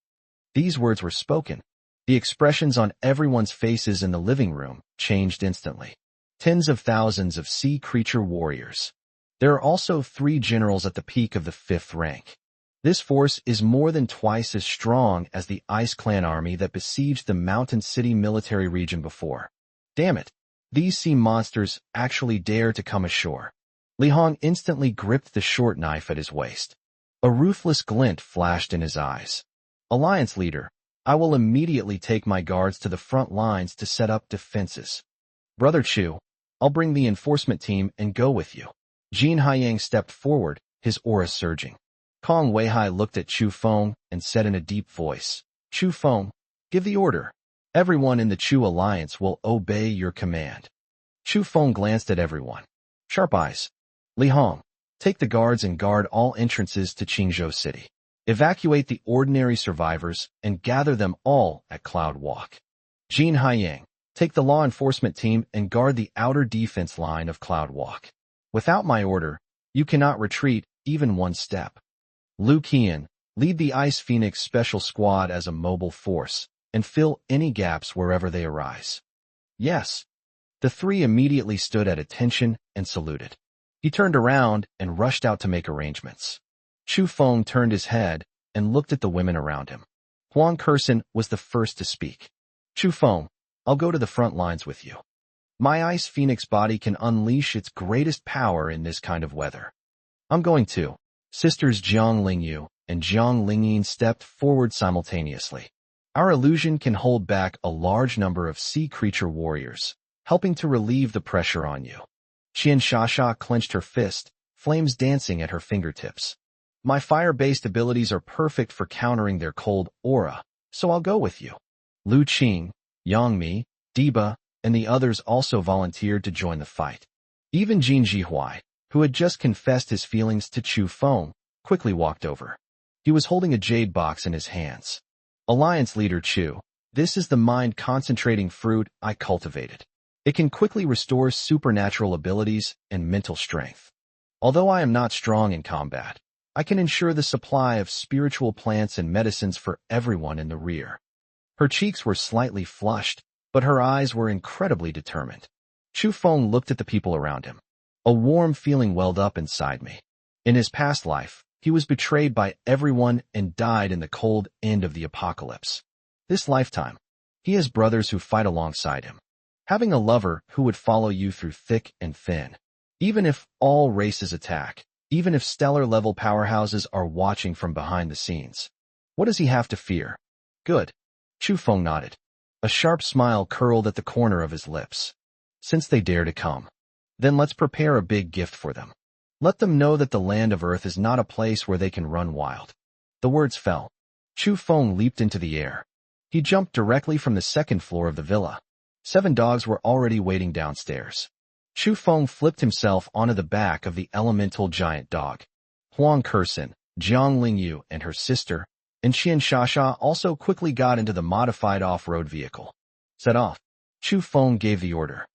These words were spoken. The expressions on everyone's faces in the living room changed instantly. Tens of thousands of sea creature warriors. There are also 3 generals at the peak of the 5th rank. This force is more than twice as strong as the Ice Clan army that besieged the Mountain City military region before. Damn it! These sea monsters actually dare to come ashore. Li Hong instantly gripped the short knife at his waist. A ruthless glint flashed in his eyes. Alliance leader, I will immediately take my guards to the front lines to set up defenses. Brother Chu, I'll bring the enforcement team and go with you. Jin Haiyang stepped forward, his aura surging. Kong Weihai looked at Chu Feng and said in a deep voice, Chu Feng, give the order. Everyone in the Chu alliance will obey your command. Chu Feng glanced at everyone. Sharp eyes. Li Hong, take the guards and guard all entrances to Qingzhou City. Evacuate the ordinary survivors and gather them all at Cloud Walk. Jin Haiyang, take the law enforcement team and guard the outer defense line of Cloud Walk. Without my order, you cannot retreat even one step. Lu Qian, lead the Ice Phoenix Special Squad as a mobile force and fill any gaps wherever they arise. Yes. The 3 immediately stood at attention and saluted. He turned around and rushed out to make arrangements. Chu Feng turned his head and looked at the women around him. Huang Kersen was the first to speak. Chu Feng, I'll go to the front lines with you. My Ice Phoenix body can unleash its greatest power in this kind of weather. I'm going to. Sisters Jiang Lingyu and Jiang Lingyin stepped forward simultaneously. Our illusion can hold back a large number of sea creature warriors, helping to relieve the pressure on you. Qian Shasha clenched her fist, flames dancing at her fingertips. My fire-based abilities are perfect for countering their cold aura, so I'll go with you. Lu Qing, Yang Mi, Diba, and the others also volunteered to join the fight. Even Jin Jihuai, who had just confessed his feelings to Chu Feng, quickly walked over. He was holding a jade box in his hands. Alliance leader Chu, this is the mind-concentrating fruit I cultivated. It can quickly restore supernatural abilities and mental strength. Although I am not strong in combat, I can ensure the supply of spiritual plants and medicines for everyone in the rear. Her cheeks were slightly flushed, but her eyes were incredibly determined. Chu Feng looked at the people around him. A warm feeling welled up inside me. In his past life, he was betrayed by everyone and died in the cold end of the apocalypse. This lifetime, he has brothers who fight alongside him. Having a lover who would follow you through thick and thin. Even if all races attack, even if stellar-level powerhouses are watching from behind the scenes. What does he have to fear? Good. Chu Feng nodded. A sharp smile curled at the corner of his lips. Since they dare to come, then let's prepare a big gift for them. Let them know that the land of Earth is not a place where they can run wild. The words fell. Chu Feng leaped into the air. He jumped directly from the 2nd floor of the villa. 7 dogs were already waiting downstairs. Chu Feng flipped himself onto the back of the elemental giant dog. Huang Kersen, Jiang Lingyu and her sister, and Qian Shasha also quickly got into the modified off-road vehicle. Set off. Chu Feng gave the order.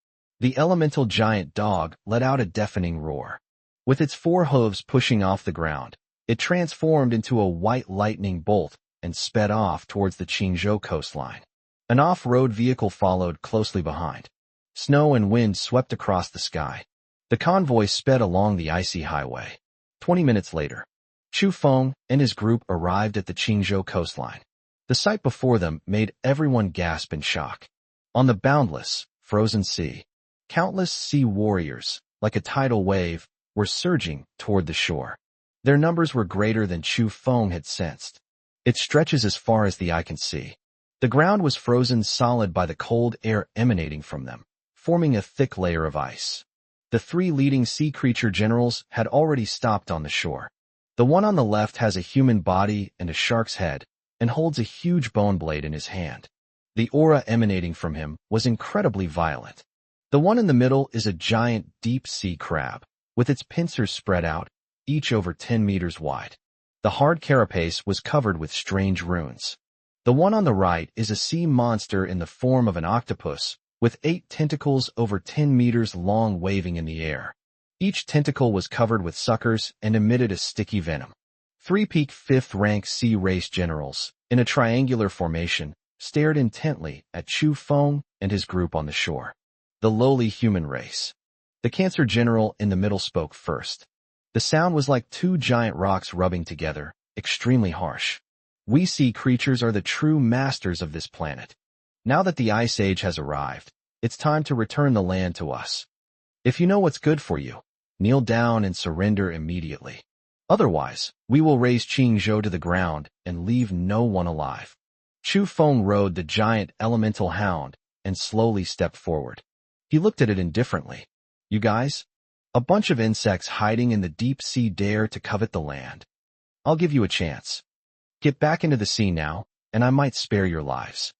The elemental giant dog let out a deafening roar. With its 4 hooves pushing off the ground, it transformed into a white lightning bolt and sped off towards the Qingzhou coastline. An off-road vehicle followed closely behind. Snow and wind swept across the sky. The convoy sped along the icy highway. 20 minutes later, Chu Feng and his group arrived at the Qingzhou coastline. The sight before them made everyone gasp in shock. On the boundless, frozen sea, countless sea warriors, like a tidal wave, were surging toward the shore. Their numbers were greater than Chu Feng had sensed. It stretches as far as the eye can see. The ground was frozen solid by the cold air emanating from them, forming a thick layer of ice. The 3 leading sea creature generals had already stopped on the shore. The one on the left has a human body and a shark's head, and holds a huge bone blade in his hand. The aura emanating from him was incredibly violent. The one in the middle is a giant deep-sea crab, with its pincers spread out, each over 10 meters wide. The hard carapace was covered with strange runes. The one on the right is a sea monster in the form of an octopus, with 8 tentacles over 10 meters long waving in the air. Each tentacle was covered with suckers and emitted a sticky venom. Three peak 5th rank sea race generals, in a triangular formation, stared intently at Chu Feng and his group on the shore. The lowly human race. The cancer general in the middle spoke first. The sound was like two giant rocks rubbing together, extremely harsh. We sea creatures are the true masters of this planet. Now that the Ice Age has arrived, it's time to return the land to us. If you know what's good for you, kneel down and surrender immediately. Otherwise, we will raze Qingzhou to the ground and leave no one alive. Chu Feng rode the giant elemental hound and slowly stepped forward. He looked at it indifferently. You guys? A bunch of insects hiding in the deep sea dare to covet the land. I'll give you a chance. Get back into the sea now, and I might spare your lives.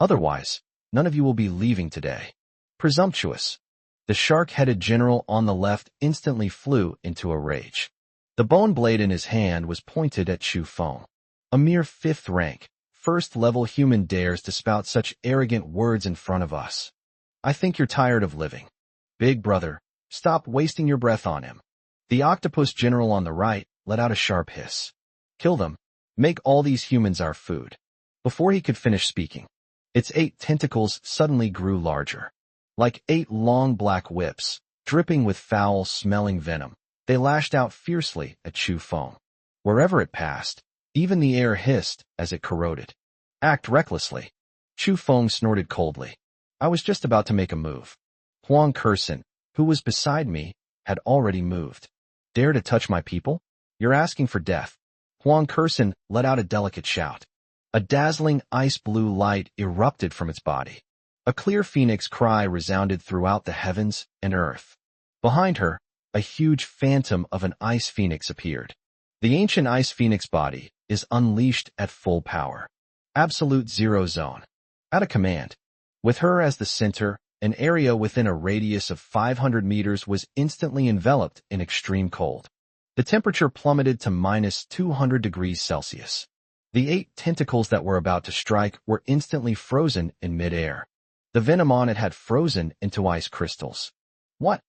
Otherwise, none of you will be leaving today. Presumptuous. The shark-headed general on the left instantly flew into a rage. The bone blade in his hand was pointed at Chu Feng. A mere 5th rank, 1st-level human dares to spout such arrogant words in front of us. I think you're tired of living. Big brother, stop wasting your breath on him. The octopus general on the right let out a sharp hiss. Kill them. Make all these humans our food. Before he could finish speaking, its 8 tentacles suddenly grew larger. Like 8 long black whips, dripping with foul-smelling venom, they lashed out fiercely at Chu Feng. Wherever it passed, even the air hissed as it corroded. Act recklessly. Chu Feng snorted coldly. I was just about to make a move. Huang Kursen, who was beside me, had already moved. Dare to touch my people? You're asking for death. Huang Kursen let out a delicate shout. A dazzling ice-blue light erupted from its body. A clear phoenix cry resounded throughout the heavens and earth. Behind her, a huge phantom of an ice phoenix appeared. The ancient ice phoenix body is unleashed at full power. Absolute zero zone. At a command. With her as the center, an area within a radius of 500 meters was instantly enveloped in extreme cold. The temperature plummeted to minus 200 degrees Celsius. The 8 tentacles that were about to strike were instantly frozen in midair. The venom on it had frozen into ice crystals. What?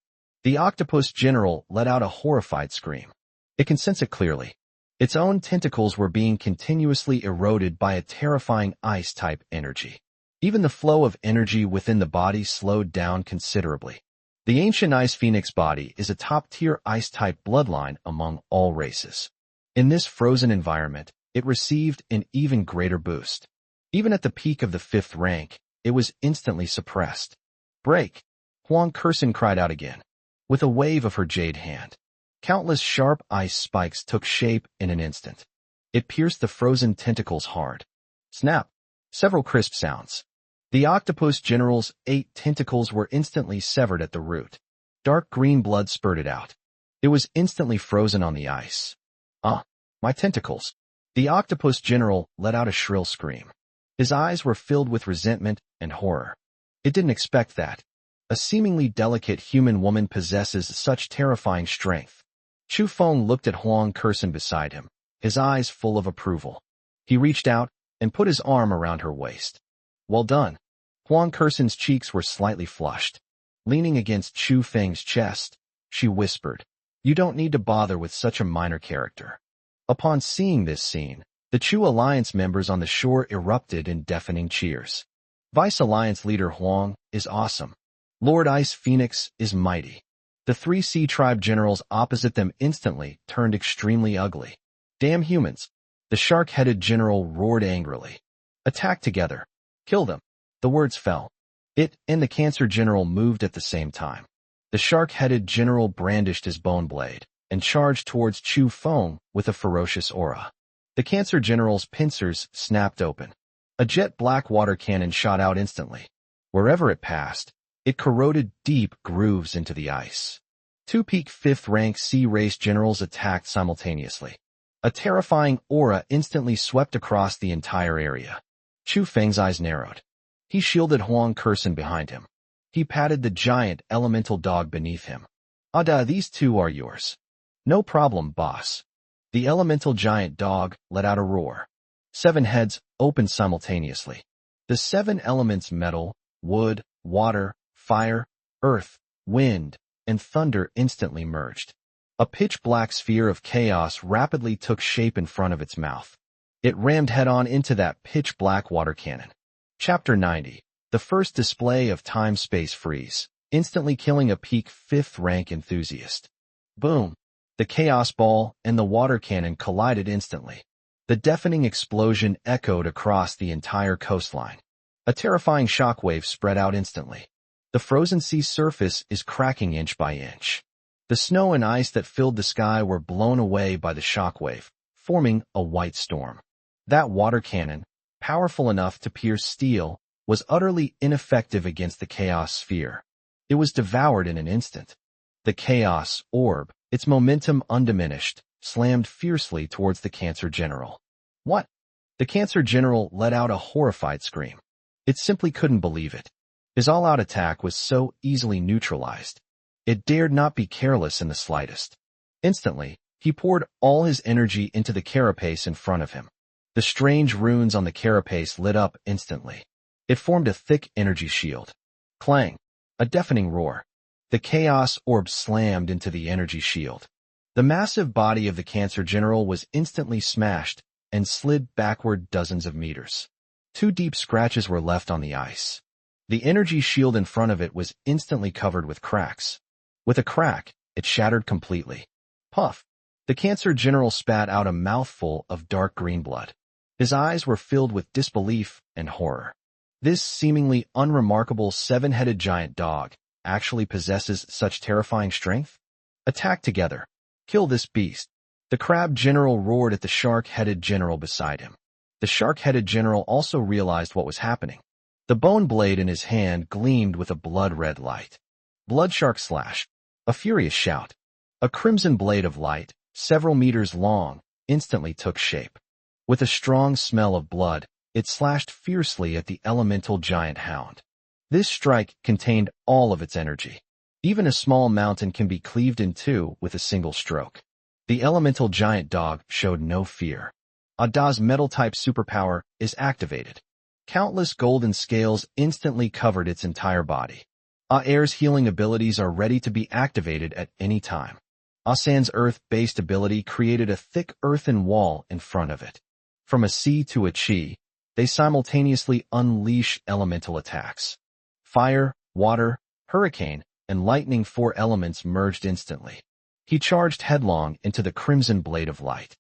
The octopus general let out a horrified scream. It can sense it clearly. Its own tentacles were being continuously eroded by a terrifying ice-type energy. Even the flow of energy within the body slowed down considerably. The ancient ice phoenix body is a top-tier ice-type bloodline among all races. In this frozen environment, it received an even greater boost. Even at the peak of the 5th rank, it was instantly suppressed. Break! Huang Kursen cried out again. With a wave of her jade hand, countless sharp ice spikes took shape in an instant. It pierced the frozen tentacles hard. Snap! Several crisp sounds. The octopus general's 8 tentacles were instantly severed at the root. Dark green blood spurted out. It was instantly frozen on the ice. My tentacles. The octopus general let out a shrill scream. His eyes were filled with resentment and horror. It didn't expect that. A seemingly delicate human woman possesses such terrifying strength. Chu Feng looked at Huang Kursen beside him, his eyes full of approval. He reached out and put his arm around her waist. Well done. Huang Kursen's cheeks were slightly flushed. Leaning against Chu Feng's chest, she whispered, You don't need to bother with such a minor character. Upon seeing this scene, the Chu Alliance members on the shore erupted in deafening cheers. Vice Alliance leader Huang is awesome. Lord Ice Phoenix is mighty. The 3 Sea Tribe generals opposite them instantly turned extremely ugly. Damn humans. The shark-headed general roared angrily. Attack together. Kill them. The words fell. It and the cancer general moved at the same time. The shark-headed general brandished his bone blade and charged towards Chu Feng with a ferocious aura. The cancer general's pincers snapped open. A jet black water cannon shot out instantly. Wherever it passed, it corroded deep grooves into the ice. 2 peak 5th rank sea race generals attacked simultaneously. A terrifying aura instantly swept across the entire area. Chu Feng's eyes narrowed. He shielded Huang Kursen behind him. He patted the giant elemental dog beneath him. These 2 are yours. No problem, boss. The elemental giant dog let out a roar. 7 heads opened simultaneously. The 7 elements metal, wood, water, fire, earth, wind, and thunder instantly merged. A pitch-black sphere of chaos rapidly took shape in front of its mouth. It rammed head-on into that pitch-black water cannon. Chapter 90. The first display of time-space freeze, instantly killing a peak 5th rank enthusiast. Boom! The chaos ball and the water cannon collided instantly. The deafening explosion echoed across the entire coastline. A terrifying shockwave spread out instantly. The frozen sea surface is cracking inch by inch. The snow and ice that filled the sky were blown away by the shockwave, forming a white storm. That water cannon, powerful enough to pierce steel, was utterly ineffective against the chaos sphere. It was devoured in an instant. The chaos orb, its momentum undiminished, slammed fiercely towards the Cancer General. What? The Cancer General let out a horrified scream. It simply couldn't believe it. His all-out attack was so easily neutralized. It dared not be careless in the slightest. Instantly, he poured all his energy into the carapace in front of him. The strange runes on the carapace lit up instantly. It formed a thick energy shield. Clang! A deafening roar. The chaos orb slammed into the energy shield. The massive body of the Cancer General was instantly smashed and slid backward dozens of meters. 2 deep scratches were left on the ice. The energy shield in front of it was instantly covered with cracks. With a crack, it shattered completely. Puff! The Cancer General spat out a mouthful of dark green blood. His eyes were filled with disbelief and horror. This seemingly unremarkable 7-headed giant dog actually possesses such terrifying strength? Attack together. Kill this beast. The Crab General roared at the shark-headed general beside him. The shark-headed general also realized what was happening. The bone blade in his hand gleamed with a blood-red light. Blood shark slash. A furious shout. A crimson blade of light, several meters long, instantly took shape. With a strong smell of blood, it slashed fiercely at the elemental giant hound. This strike contained all of its energy. Even a small mountain can be cleaved in two with a single stroke. The elemental giant dog showed no fear. Ada's metal-type superpower is activated. Countless golden scales instantly covered its entire body. Air's healing abilities are ready to be activated at any time. Asan's earth-based ability created a thick earthen wall in front of it. From a sea to a chi, they simultaneously unleash elemental attacks. Fire, water, hurricane, and lightning, 4 elements merged instantly. He charged headlong into the crimson blade of light.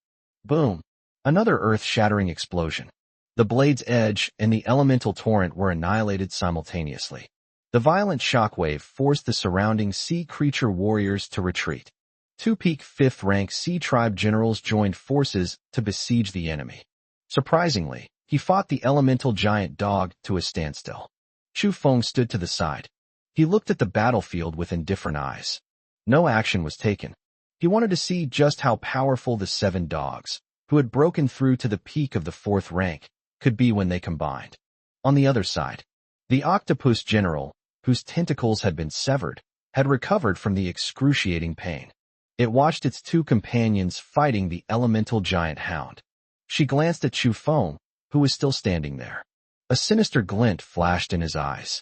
Boom! Another earth-shattering explosion. The blade's edge and the elemental torrent were annihilated simultaneously. The violent shockwave forced the surrounding sea creature warriors to retreat. 2 peak 5th rank sea tribe generals joined forces to besiege the enemy. Surprisingly, he fought the elemental giant dog to a standstill. Chu Feng stood to the side. He looked at the battlefield with indifferent eyes. No action was taken. He wanted to see just how powerful the 7 dogs, who had broken through to the peak of the 4th rank, could be when they combined. On the other side, the octopus general, whose tentacles had been severed, had recovered from the excruciating pain. It watched its 2 companions fighting the elemental giant hound. She glanced at Chu Feng, who was still standing there. A sinister glint flashed in his eyes.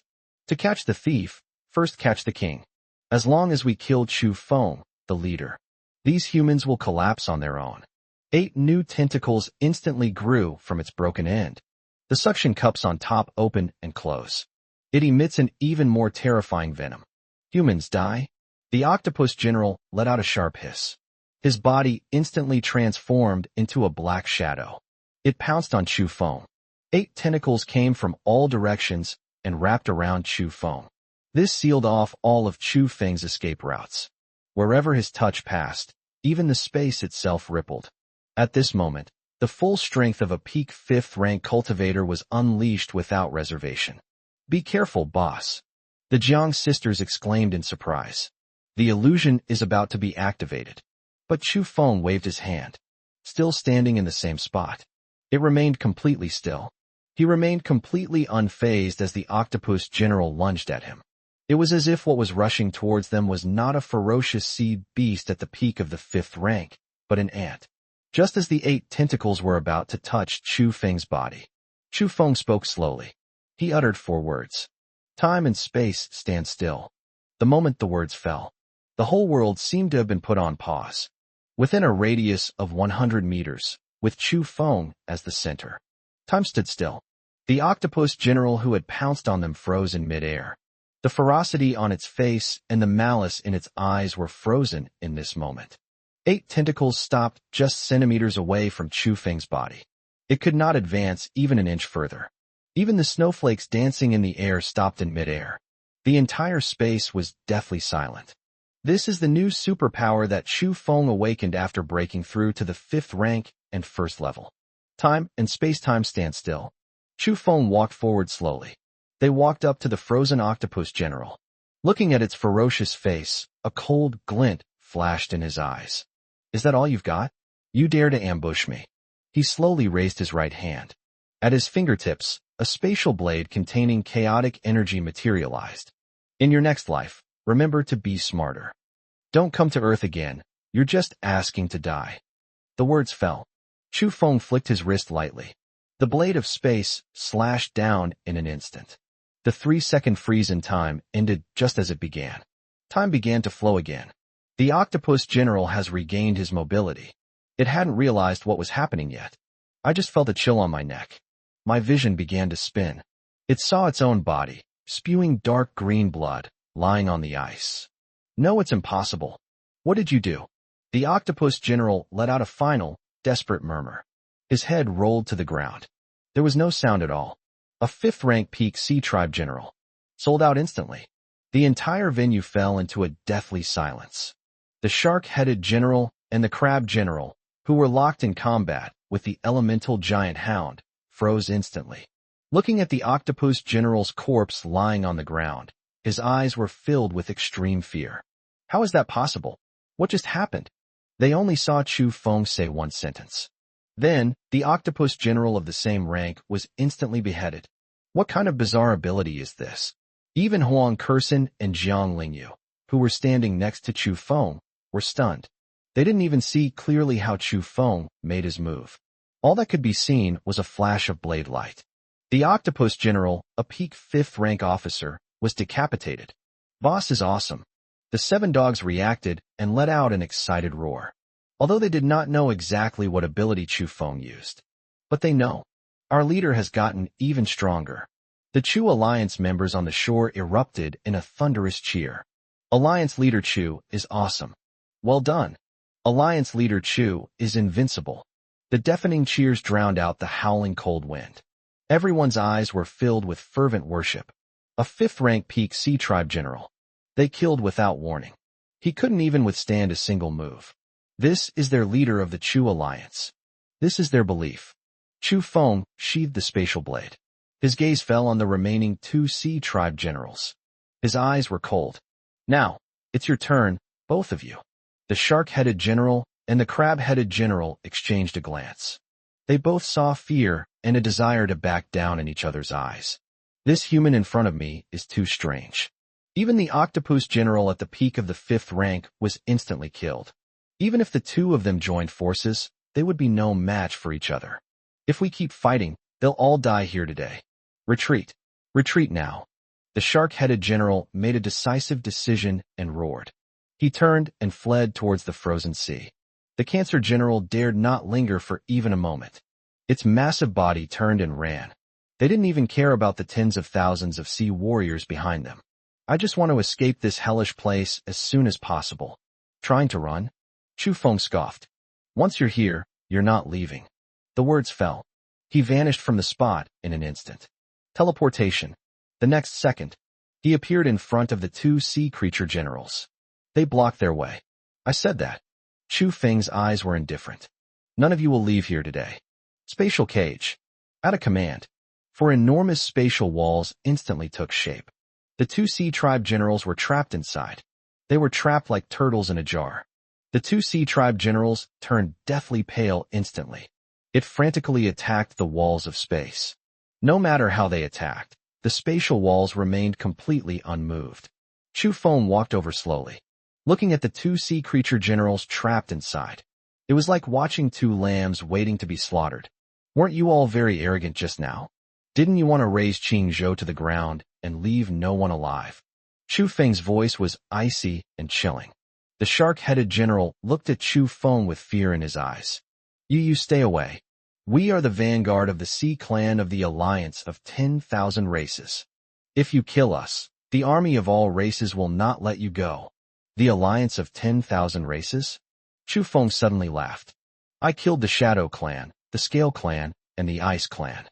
To catch the thief, first catch the king. As long as we kill Chu Feng, the leader, these humans will collapse on their own. 8 new tentacles instantly grew from its broken end. The suction cups on top open and close. It emits an even more terrifying venom. Humans die? The octopus general let out a sharp hiss. His body instantly transformed into a black shadow. It pounced on Chu Feng. 8 tentacles came from all directions and wrapped around Chu Feng. This sealed off all of Chu Feng's escape routes. Wherever his touch passed, even the space itself rippled. At this moment, the full strength of a peak 5th rank cultivator was unleashed without reservation. Be careful, boss. The Jiang sisters exclaimed in surprise. The illusion is about to be activated. But Chu Feng waved his hand. Still standing in the same spot. It remained completely still. He remained completely unfazed as the octopus general lunged at him. It was as if what was rushing towards them was not a ferocious sea beast at the peak of the 5th rank, but an ant. Just as the 8 tentacles were about to touch Chu Feng's body, Chu Feng spoke slowly. He uttered 4 words. Time and space stand still. The moment the words fell, The whole world seemed to have been put on pause. Within a radius of 100 meters, with Chu Feng as the center, time stood still. The octopus general who had pounced on them froze in midair. The ferocity on its face and the malice in its eyes were frozen in this moment. 8 tentacles stopped just centimeters away from Chu Feng's body. It could not advance even an inch further. Even the snowflakes dancing in the air stopped in midair. The entire space was deathly silent. This is the new superpower that Chu Feng awakened after breaking through to the 5th rank and 1st level. Time and space-time stand still. Chu Feng walked forward slowly. They walked up to the frozen octopus general. Looking at its ferocious face, a cold glint flashed in his eyes. Is that all you've got? You dare to ambush me? He slowly raised his right hand. At his fingertips, a spatial blade containing chaotic energy materialized. In your next life, remember to be smarter. Don't come to Earth again. You're just asking to die. The words fell. Chu Feng flicked his wrist lightly. The blade of space slashed down in an instant. The 3-second freeze in time ended just as it began. Time began to flow again. The octopus general has regained his mobility. It hadn't realized what was happening yet. I just felt a chill on my neck. My vision began to spin. It saw its own body, spewing dark green blood, lying on the ice. No, it's impossible. What did you do? The octopus general let out a final, desperate murmur. His head rolled to the ground. There was no sound at all. A 5th-rank peak sea tribe general. Sold out instantly. The entire venue fell into a deathly silence. The shark-headed general and the crab general, who were locked in combat with the elemental giant hound, froze instantly. Looking at the octopus general's corpse lying on the ground, his eyes were filled with extreme fear. How is that possible? What just happened? They only saw Chu Feng say one sentence. Then, the octopus general of the same rank was instantly beheaded. What kind of bizarre ability is this? Even Huang Kersen and Jiang Lingyu, who were standing next to Chu Feng, were stunned. They didn't even see clearly how Chu Feng made his move. All that could be seen was a flash of blade light. The octopus general, a peak 5th-rank officer, was decapitated. Boss is awesome. The 7 dogs reacted and let out an excited roar. Although they did not know exactly what ability Chu Feng used. But they know. Our leader has gotten even stronger. The Chu Alliance members on the shore erupted in a thunderous cheer. Alliance leader Chu is awesome. Well done. Alliance leader Chu is invincible. The deafening cheers drowned out the howling cold wind. Everyone's eyes were filled with fervent worship. A 5th-rank peak sea tribe general. They killed without warning. He couldn't even withstand a single move. This is their leader of the Chu Alliance. This is their belief. Chu Feng sheathed the spatial blade. His gaze fell on the remaining 2 sea tribe generals. His eyes were cold. Now, it's your turn, both of you. The shark-headed general and the crab-headed general exchanged a glance. They both saw fear and a desire to back down in each other's eyes. This human in front of me is too strange. Even the octopus general at the peak of the 5th rank was instantly killed. Even if the 2 of them joined forces, they would be no match for each other. If we keep fighting, they'll all die here today. Retreat. Retreat now. The shark-headed general made a decisive decision and roared. He turned and fled towards the frozen sea. The cancer general dared not linger for even a moment. Its massive body turned and ran. They didn't even care about the tens of thousands of sea warriors behind them. I just want to escape this hellish place as soon as possible. Trying to run? Chu Feng scoffed. Once you're here, you're not leaving. The words fell. He vanished from the spot in an instant. Teleportation. The next second, he appeared in front of the 2 sea creature generals. They blocked their way. I said that. Chu Feng's eyes were indifferent. None of you will leave here today. Spatial cage. At a command. For enormous spatial walls instantly took shape. The 2 sea tribe generals were trapped inside. They were trapped like turtles in a jar. The 2 sea tribe generals turned deathly pale instantly. It frantically attacked the walls of space. No matter how they attacked, the spatial walls remained completely unmoved. Chu Feng walked over slowly, looking at the 2 sea creature generals trapped inside. It was like watching 2 lambs waiting to be slaughtered. Weren't you all very arrogant just now? Didn't you want to raise Qingzhou to the ground and leave no one alive? Chu Feng's voice was icy and chilling. The shark-headed general looked at Chu Feng with fear in his eyes. You stay away. We are the vanguard of the Sea Clan of the Alliance of 10,000 races. If you kill us, the army of all races will not let you go. The Alliance of 10,000 races? Chu Feng suddenly laughed. I killed the Shadow Clan, the Scale Clan, and the Ice Clan.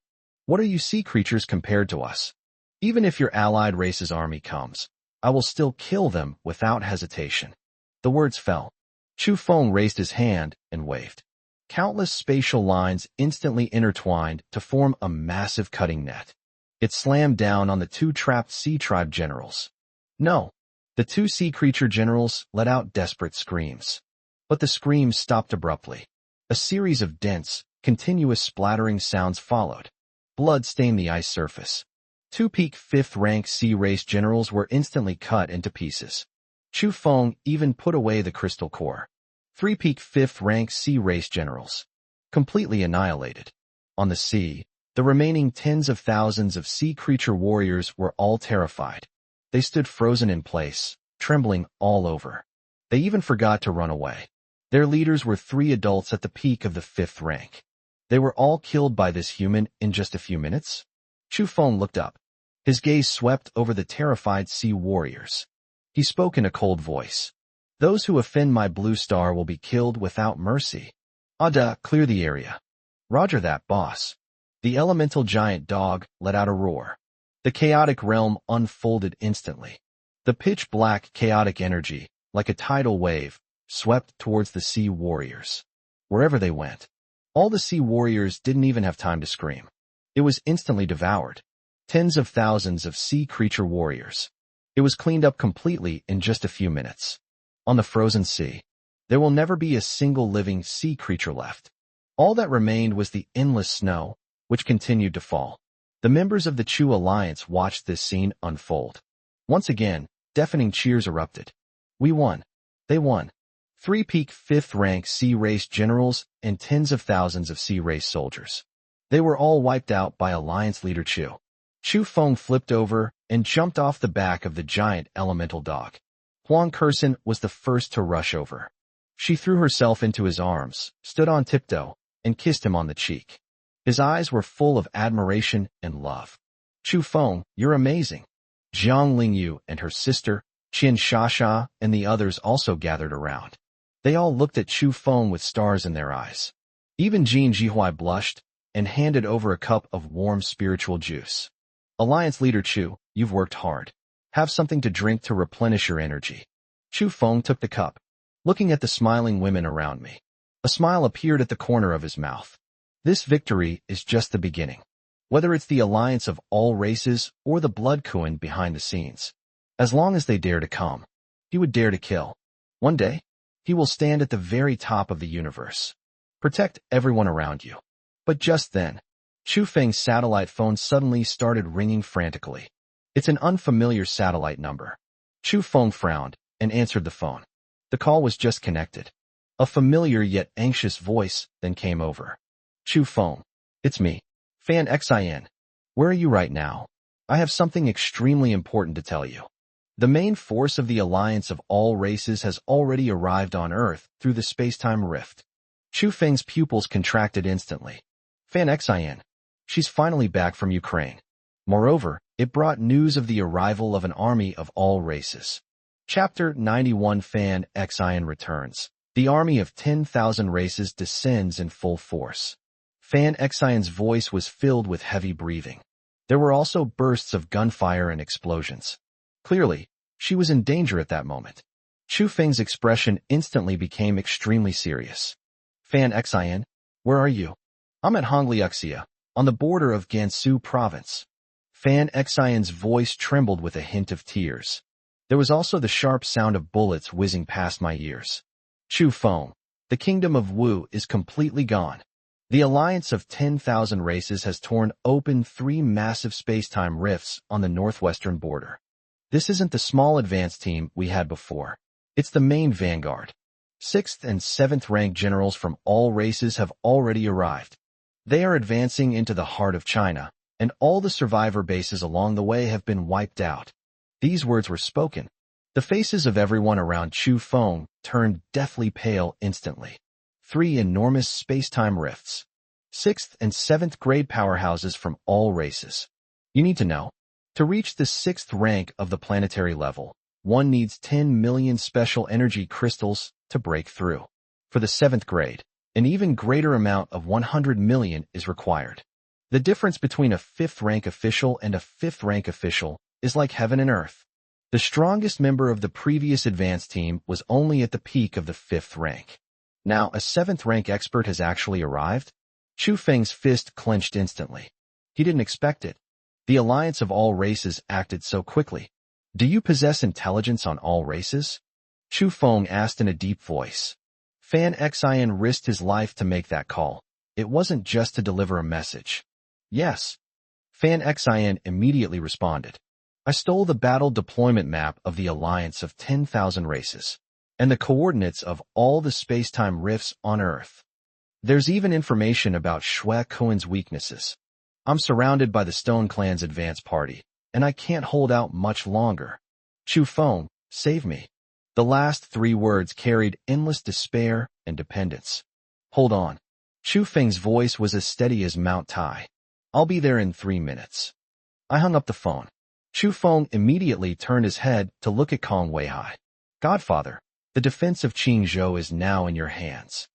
What are you sea creatures compared to us? Even if your allied race's army comes, I will still kill them without hesitation. The words fell. Chu Feng raised his hand and waved. Countless spatial lines instantly intertwined to form a massive cutting net. It slammed down on the two trapped sea tribe generals. No. The two sea creature generals let out desperate screams. But the screams stopped abruptly. A series of dense, continuous splattering sounds followed. Blood stained the ice surface. Two peak 5th-rank sea race generals were instantly cut into pieces. Chu Feng even put away the crystal core. 3 peak 5th-rank sea race generals. Completely annihilated. On the sea, the remaining tens of thousands of sea creature warriors were all terrified. They stood frozen in place, trembling all over. They even forgot to run away. Their leaders were 3 adults at the peak of the 5th rank. They were all killed by this human in just a few minutes? Chu Feng looked up. His gaze swept over the terrified sea warriors. He spoke in a cold voice. Those who offend my blue star will be killed without mercy. Ada, clear the area. Roger that, boss. The elemental giant dog let out a roar. The chaotic realm unfolded instantly. The pitch-black chaotic energy, like a tidal wave, swept towards the sea warriors. Wherever they went, all the sea warriors didn't even have time to scream. It was instantly devoured. Tens of thousands of sea creature warriors. It was cleaned up completely in just a few minutes. On the frozen sea, there will never be a single living sea creature left. All that remained was the endless snow, which continued to fall. The members of the Chu Alliance watched this scene unfold. Once again, deafening cheers erupted. We won. They won. 3 peak 5th-rank sea race generals and tens of thousands of sea race soldiers. They were all wiped out by Alliance leader Chu. Chu Feng flipped over and jumped off the back of the giant elemental dog. Huang Kersen was the first to rush over. She threw herself into his arms, stood on tiptoe, and kissed him on the cheek. His eyes were full of admiration and love. Chu Feng, you're amazing. Jiang Lingyu and her sister, Qian Shasha, and the others also gathered around. They all looked at Chu Feng with stars in their eyes. Even Jin Jihuai blushed and handed over a cup of warm spiritual juice. Alliance leader Chu, you've worked hard. Have something to drink to replenish your energy. Chu Feng took the cup, looking at the smiling women around me. A smile appeared at the corner of his mouth. This victory is just the beginning. Whether it's the alliance of all races or the blood Kuan behind the scenes. As long as they dare to come, he would dare to kill. One day, he will stand at the very top of the universe. Protect everyone around you. But just then, Chu Feng's satellite phone suddenly started ringing frantically. It's an unfamiliar satellite number. Chu Feng frowned and answered the phone. The call was just connected. A familiar yet anxious voice then came over. Chu Feng, it's me, Fan Xin. Where are you right now? I have something extremely important to tell you. The main force of the Alliance of all races has already arrived on Earth through the space-time rift. Chu Feng's pupils contracted instantly. Fan Xin. She's finally back from Ukraine. Moreover, it brought news of the arrival of an army of all races. Chapter 91 Fan Xin returns. The army of 10,000 races descends in full force. Fan Xion's voice was filled with heavy breathing. There were also bursts of gunfire and explosions. Clearly, she was in danger at that moment. Chu Feng's expression instantly became extremely serious. Fan Xian, where are you? I'm at Hongliuxia, on the border of Gansu province. Fan Xian's voice trembled with a hint of tears. There was also the sharp sound of bullets whizzing past my ears. Chu Feng, the kingdom of Wu is completely gone. The alliance of 10,000 races has torn open 3 massive space-time rifts on the northwestern border. This isn't the small advance team we had before. It's the main vanguard. 6th and 7th rank generals from all races have already arrived. They are advancing into the heart of China, and all the survivor bases along the way have been wiped out. These words were spoken. The faces of everyone around Chu Feng turned deathly pale instantly. 3 enormous space-time rifts. 6th and 7th grade powerhouses from all races. You need to know. To reach the 6th rank of the planetary level, one needs 10 million special energy crystals to break through. For the 7th grade, an even greater amount of 100 million is required. The difference between a 5th rank official and a 5th rank official is like heaven and earth. The strongest member of the previous advanced team was only at the peak of the 5th rank. Now a 7th rank expert has actually arrived? Chu Feng's fist clenched instantly. He didn't expect it. The alliance of all races acted so quickly. Do you possess intelligence on all races? Chu Feng asked in a deep voice. Fan Xin risked his life to make that call. It wasn't just to deliver a message. Yes. Fan Xin immediately responded. I stole the battle deployment map of the alliance of 10,000 races, and the coordinates of all the space-time rifts on Earth. There's even information about Shui Kuan's weaknesses. I'm surrounded by the Stone Clan's advance party, and I can't hold out much longer. Chu Feng, save me. The last 3 words carried endless despair and dependence. Hold on. Chu Feng's voice was as steady as Mount Tai. I'll be there in 3 minutes. I hung up the phone. Chu Feng immediately turned his head to look at Kong Weihai. Godfather, the defense of Qingzhou is now in your hands.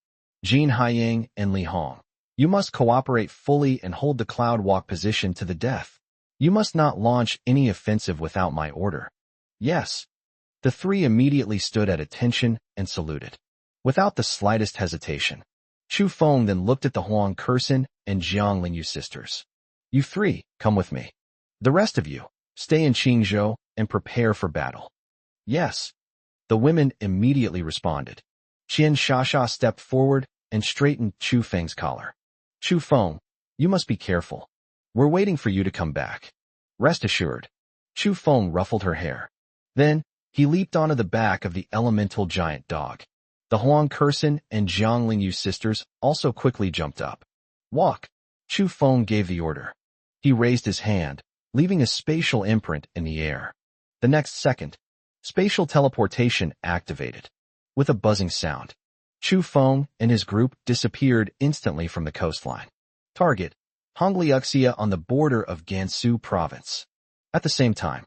Jin Haiying and Li Hong, you must cooperate fully and hold the Cloud Walk position to the death. You must not launch any offensive without my order. Yes. The 3 immediately stood at attention and saluted. Without the slightest hesitation, Chu Feng then looked at the Huang Kursin and Jiang Lingyu sisters. You 3, come with me. The rest of you, stay in Qingzhou and prepare for battle. Yes. The women immediately responded. Qian Shasha stepped forward and straightened Chu Feng's collar. Chu Feng, you must be careful. We're waiting for you to come back. Rest assured. Chu Feng ruffled her hair. Then, he leaped onto the back of the elemental giant dog. The Huang Kursin and Jiang Lingyu sisters also quickly jumped up. Walk. Chu Feng gave the order. He raised his hand, leaving a spatial imprint in the air. The next second, spatial teleportation activated. With a buzzing sound, Chu Feng and his group disappeared instantly from the coastline. Target, Hongliuxia on the border of Gansu province. At the same time,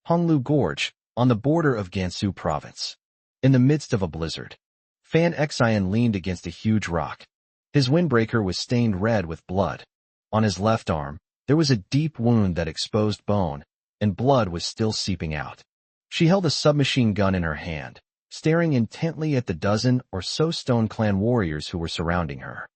Honglu Gorge, on the border of Gansu province. In the midst of a blizzard, Fan Xian leaned against a huge rock. His windbreaker was stained red with blood. On his left arm, there was a deep wound that exposed bone, and blood was still seeping out. She held a submachine gun in her hand, staring intently at the dozen or so Stone Clan warriors who were surrounding her.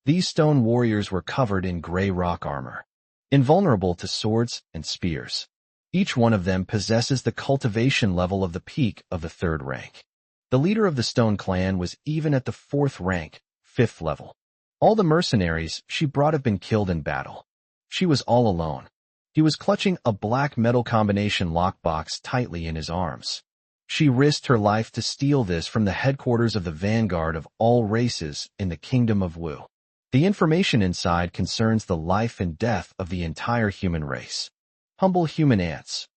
These stone warriors were covered in gray rock armor, invulnerable to swords and spears. Each one of them possesses the cultivation level of the peak of the 3rd rank. The leader of the Stone Clan was even at the 4th rank, 5th level. All the mercenaries she brought have been killed in battle. She was all alone. He was clutching a black metal combination lockbox tightly in his arms. She risked her life to steal this from the headquarters of the vanguard of all races in the Kingdom of Wu. The information inside concerns the life and death of the entire human race. Humble human ants.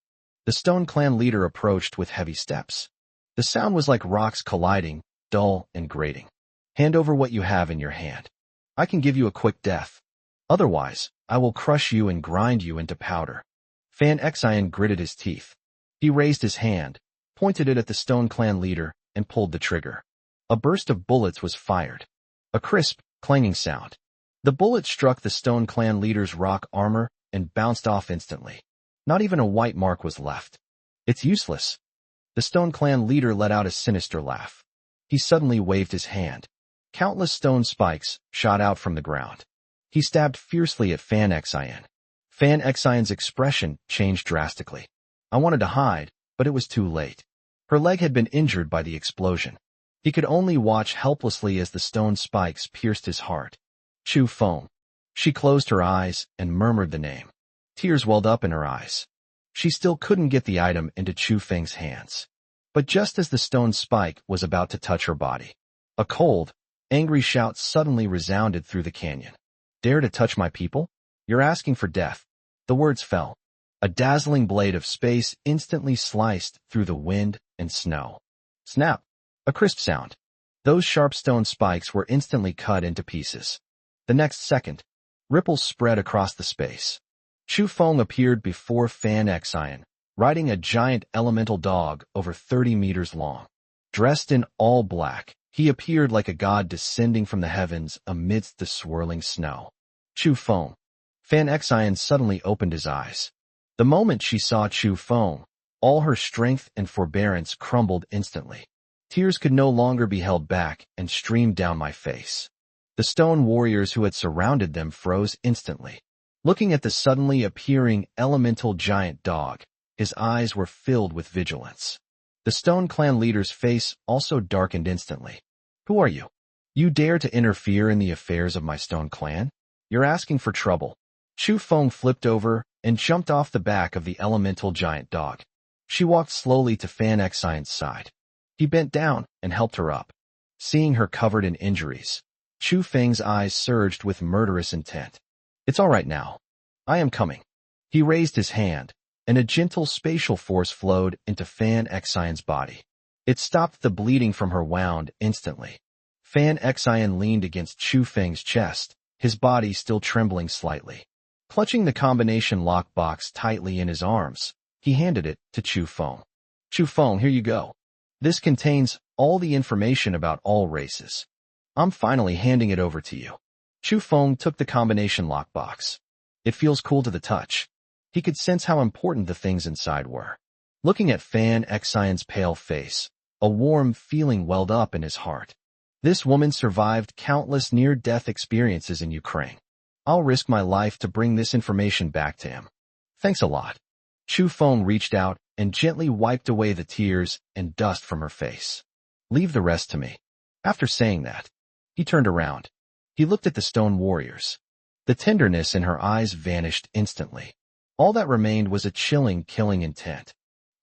The Stone Clan leader approached with heavy steps. The sound was like rocks colliding, dull and grating. Hand over what you have in your hand. I can give you a quick death. Otherwise, I will crush you and grind you into powder. Fan Xian gritted his teeth. He raised his hand, pointed it at the Stone Clan leader, and pulled the trigger. A burst of bullets was fired. A crisp, clanging sound. The bullet struck the Stone Clan leader's rock armor and bounced off instantly. Not even a white mark was left. It's useless. The Stone Clan leader let out a sinister laugh. He suddenly waved his hand. Countless stone spikes shot out from the ground. He stabbed fiercely at Fan Xian. Fan Xian's expression changed drastically. I wanted to hide, but it was too late. Her leg had been injured by the explosion. He could only watch helplessly as the stone spikes pierced his heart. Chu Feng. She closed her eyes and murmured the name. Tears welled up in her eyes. She still couldn't get the item into Chu Feng's hands. But just as the stone spike was about to touch her body, a cold, angry shout suddenly resounded through the canyon. Dare to touch my people? You're asking for death. The words fell. A dazzling blade of space instantly sliced through the wind and snow. Snap! A crisp sound. Those sharp stone spikes were instantly cut into pieces. The next second, ripples spread across the space. Chu Feng appeared before Fan Xian, riding a giant elemental dog over 30 meters long. Dressed in all black, he appeared like a god descending from the heavens amidst the swirling snow. Chu Feng. Fan Xian suddenly opened his eyes. The moment she saw Chu Feng, all her strength and forbearance crumbled instantly. Tears could no longer be held back and streamed down my face. The stone warriors who had surrounded them froze instantly. Looking at the suddenly appearing elemental giant dog, his eyes were filled with vigilance. The Stone Clan leader's face also darkened instantly. Who are you? You dare to interfere in the affairs of my Stone Clan? You're asking for trouble. Chu Feng flipped over and jumped off the back of the elemental giant dog. She walked slowly to Fan Xian's side. He bent down and helped her up. Seeing her covered in injuries, Chu Feng's eyes surged with murderous intent. It's all right now. I am coming. He raised his hand, and a gentle spatial force flowed into Fan Xian's body. It stopped the bleeding from her wound instantly. Fan Xian leaned against Chu Feng's chest, his body still trembling slightly. Clutching the combination lockbox tightly in his arms, he handed it to Chu Feng. Chu Feng, here you go. This contains all the information about all races. I'm finally handing it over to you. Chu Feng took the combination lockbox. It feels cool to the touch. He could sense how important the things inside were. Looking at Fan Xian's pale face, a warm feeling welled up in his heart. This woman survived countless near-death experiences in Ukraine. I'll risk my life to bring this information back to him. Thanks a lot. Chu Feng reached out and gently wiped away the tears and dust from her face. Leave the rest to me. After saying that, he turned around. He looked at the stone warriors. The tenderness in her eyes vanished instantly. All that remained was a chilling, killing intent.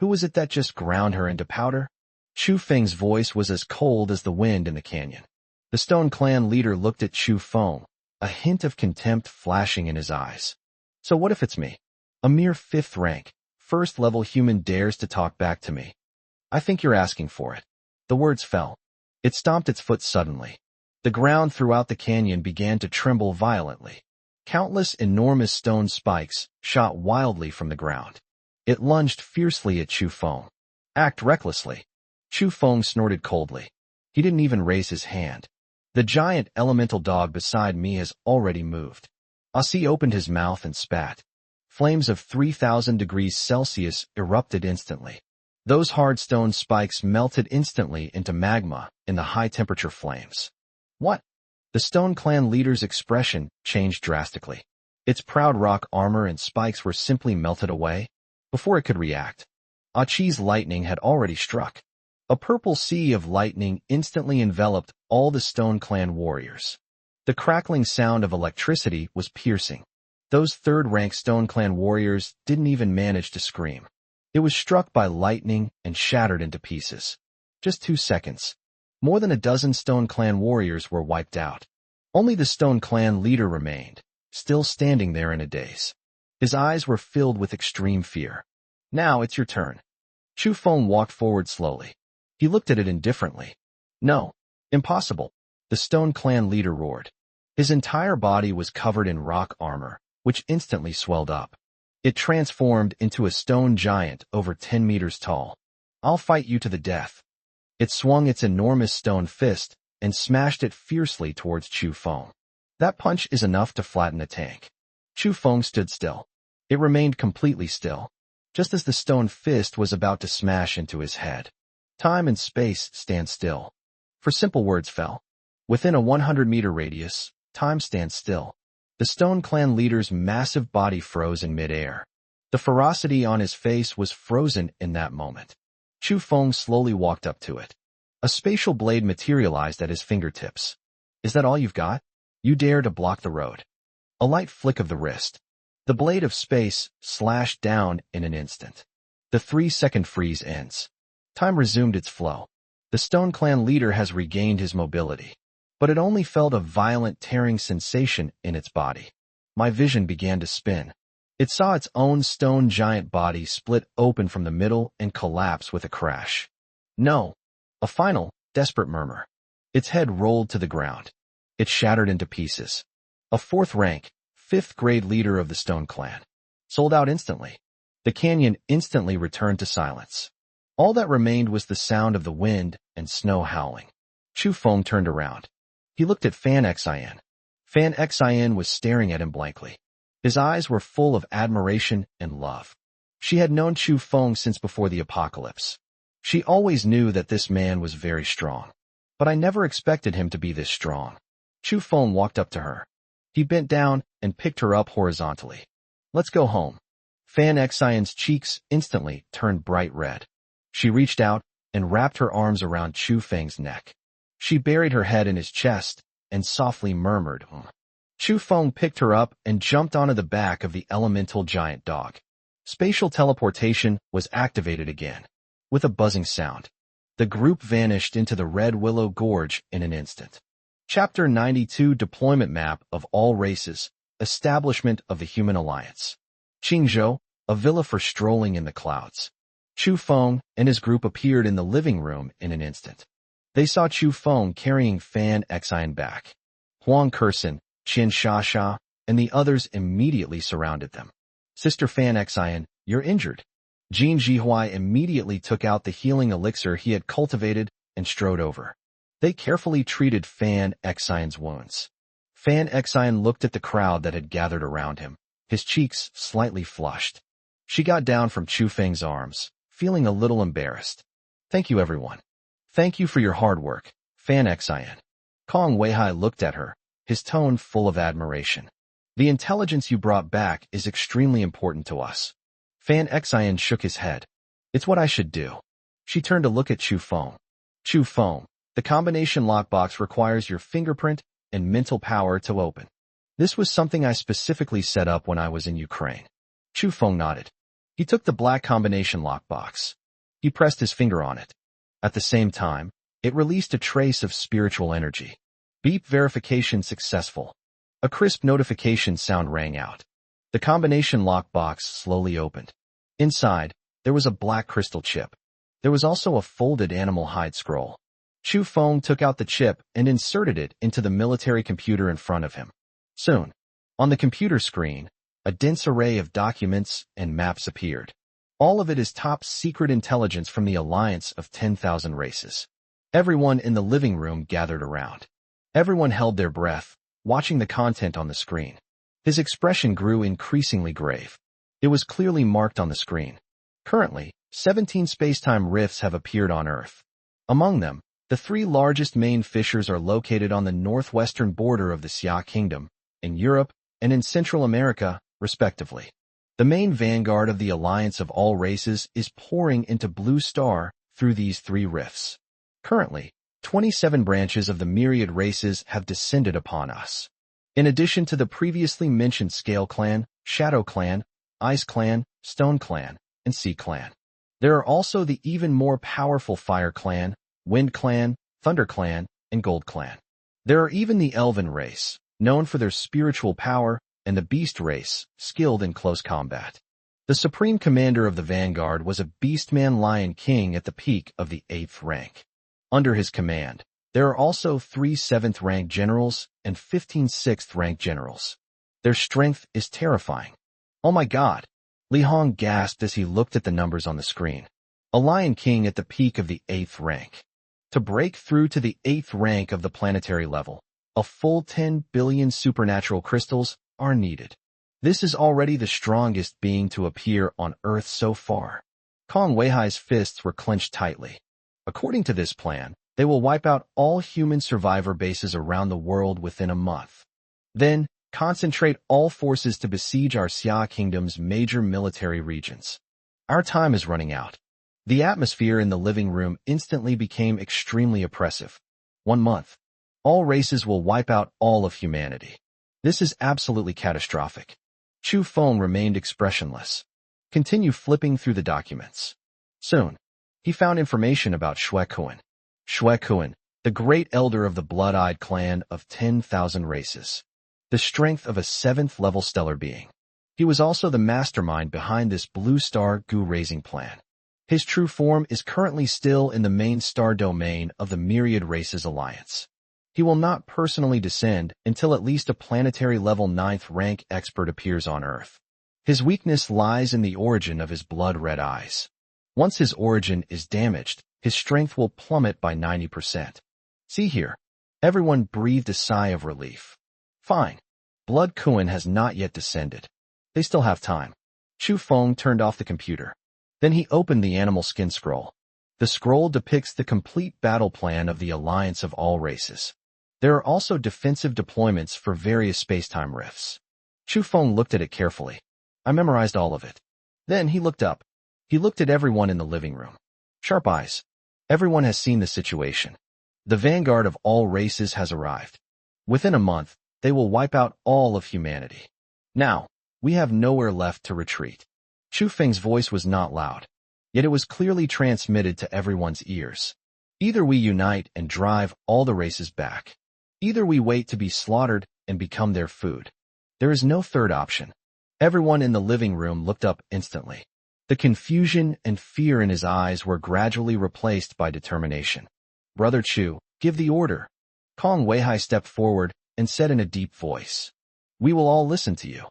Who was it that just ground her into powder? Chu Feng's voice was as cold as the wind in the canyon. The Stone Clan leader looked at Chu Feng, a hint of contempt flashing in his eyes. So what if it's me? A mere 5th rank, 1st level human dares to talk back to me. I think you're asking for it. The words fell. It stomped its foot suddenly. The ground throughout the canyon began to tremble violently. Countless enormous stone spikes shot wildly from the ground. It lunged fiercely at Chu Feng. Act recklessly. Chu Feng snorted coldly. He didn't even raise his hand. The giant elemental dog beside me has already moved. Asi opened his mouth and spat. Flames of 3,000 degrees Celsius erupted instantly. Those hard stone spikes melted instantly into magma in the high-temperature flames. What? The Stone Clan leader's expression changed drastically. Its proud rock armor and spikes were simply melted away. Before it could react, Achi's lightning had already struck. A purple sea of lightning instantly enveloped all the Stone Clan warriors. The crackling sound of electricity was piercing. Those 3rd-rank Stone Clan warriors didn't even manage to scream. It was struck by lightning and shattered into pieces. Just 2 seconds. More than a dozen Stone Clan warriors were wiped out. Only the Stone Clan leader remained, still standing there in a daze. His eyes were filled with extreme fear. Now it's your turn. Chu Feng walked forward slowly. He looked at it indifferently. No, impossible, the Stone Clan leader roared. His entire body was covered in rock armor, which instantly swelled up. It transformed into a stone giant over 10 meters tall. I'll fight you to the death. It swung its enormous stone fist and smashed it fiercely towards Chu Feng. That punch is enough to flatten a tank. Chu Feng stood still. It remained completely still, just as the stone fist was about to smash into his head. Time and space stand still. For simple words fell. Within a 100-meter radius, time stands still. The Stone Clan leader's massive body froze in midair. The ferocity on his face was frozen in that moment. Chu Feng slowly walked up to it. A spatial blade materialized at his fingertips. Is that all you've got? You dare to block the road? A light flick of the wrist. The blade of space slashed down in an instant. The 3-second freeze ends. Time resumed its flow. The Stone Clan leader has regained his mobility, but it only felt a violent tearing sensation in its body. My vision began to spin. It saw its own stone giant body split open from the middle and collapse with a crash. No! A final, desperate murmur. Its head rolled to the ground. It shattered into pieces. A fourth rank, fifth grade leader of the Stone Clan. Sold out instantly. The canyon instantly returned to silence. All that remained was the sound of the wind and snow howling. Chu Feng turned around. He looked at Fan Xin. Fan Xin was staring at him blankly. His eyes were full of admiration and love. She had known Chu Feng since before the apocalypse. She always knew that this man was very strong. But I never expected him to be this strong. Chu Feng walked up to her. He bent down and picked her up horizontally. Let's go home. Fan Xion's cheeks instantly turned bright red. She reached out and wrapped her arms around Chu Feng's neck. She buried her head in his chest and softly murmured, Chu Feng picked her up and jumped onto the back of the elemental giant dog. Spatial teleportation was activated again. With a buzzing sound, the group vanished into the Red Willow Gorge in an instant. Chapter 92 Deployment Map of All Races, Establishment of the Human Alliance. Qingzhou, a villa for strolling in the clouds. Chu Feng and his group appeared in the living room in an instant. They saw Chu Feng carrying Fan Xian back. Huang Kersen, Qin Sha, and the others immediately surrounded them. Sister Fan Xian, you're injured. Jin Jihuai immediately took out the healing elixir he had cultivated and strode over. They carefully treated Fan Xian's wounds. Fan Xian looked at the crowd that had gathered around him, his cheeks slightly flushed. She got down from Chu Feng's arms, feeling a little embarrassed. Thank you, everyone. Thank you for your hard work, Fan Xian. Kong Weihai looked at her, his tone full of admiration. The intelligence you brought back is extremely important to us. Fan Xian shook his head. It's what I should do. She turned to look at Chu Feng. Chu Feng, the combination lockbox requires your fingerprint and mental power to open. This was something I specifically set up when I was in Ukraine. Chu Feng nodded. He took the black combination lockbox. He pressed his finger on it. At the same time, it released a trace of spiritual energy. Beep verification successful. A crisp notification sound rang out. The combination lockbox slowly opened. Inside, there was a black crystal chip. There was also a folded animal hide scroll. Chu Feng took out the chip and inserted it into the military computer in front of him. Soon, on the computer screen, a dense array of documents and maps appeared. All of it is top secret intelligence from the alliance of 10,000 races. Everyone in the living room gathered around. Everyone held their breath, watching the content on the screen. His expression grew increasingly grave. It was clearly marked on the screen. Currently, 17 space-time rifts have appeared on Earth. Among them, the three largest main fissures are located on the northwestern border of the Xia Kingdom, in Europe, and in Central America, respectively. The main vanguard of the alliance of all races is pouring into Blue Star through these three rifts. Currently, 27 branches of the myriad races have descended upon us. In addition to the previously mentioned Scale Clan, Shadow Clan, Ice Clan, Stone Clan, and Sea Clan. There are also the even more powerful Fire Clan, Wind Clan, Thunder Clan, and Gold Clan. There are even the Elven race, known for their spiritual power, and the Beast race, skilled in close combat. The supreme commander of the vanguard was a Beastman Lion King at the peak of the 8th rank. Under his command, there are also 3 7th-rank generals and 15 6th-rank generals. Their strength is terrifying. Oh my God! Li Hong gasped as he looked at the numbers on the screen. A Lion King at the peak of the 8th rank. To break through to the 8th rank of the planetary level, a full 10 billion supernatural crystals are needed. This is already the strongest being to appear on Earth so far. Kong Weihai's fists were clenched tightly. According to this plan, they will wipe out all human survivor bases around the world within a month. Then, concentrate all forces to besiege our Xia Kingdom's major military regions. Our time is running out. The atmosphere in the living room instantly became extremely oppressive. 1 month. All races will wipe out all of humanity. This is absolutely catastrophic. Chu Feng remained expressionless. Continue flipping through the documents. Soon, he found information about Shuekuan. Shuekuan, the great elder of the blood-eyed clan of 10,000 races. The strength of a 7th-level stellar being. He was also the mastermind behind this Blue Star goo-raising plan. His true form is currently still in the main star domain of the Myriad Races Alliance. He will not personally descend until at least a planetary level 9th rank expert appears on Earth. His weakness lies in the origin of his blood-red eyes. Once his origin is damaged, his strength will plummet by 90%. See here. Everyone breathed a sigh of relief. Fine. Blood Kuan has not yet descended. They still have time. Chu Feng turned off the computer. Then he opened the animal skin scroll. The scroll depicts the complete battle plan of the Alliance of all races. There are also defensive deployments for various space-time rifts. Chu Feng looked at it carefully. I memorized all of it. Then he looked up. He looked at everyone in the living room. Sharp eyes. Everyone has seen the situation. The vanguard of all races has arrived. Within a month, they will wipe out all of humanity. Now, we have nowhere left to retreat. Chu Feng's voice was not loud, yet it was clearly transmitted to everyone's ears. Either we unite and drive all the races back. Either we wait to be slaughtered and become their food. There is no third option. Everyone in the living room looked up instantly. The confusion and fear in his eyes were gradually replaced by determination. Brother Chu, give the order. Kong Weihai stepped forward and said in a deep voice. We will all listen to you.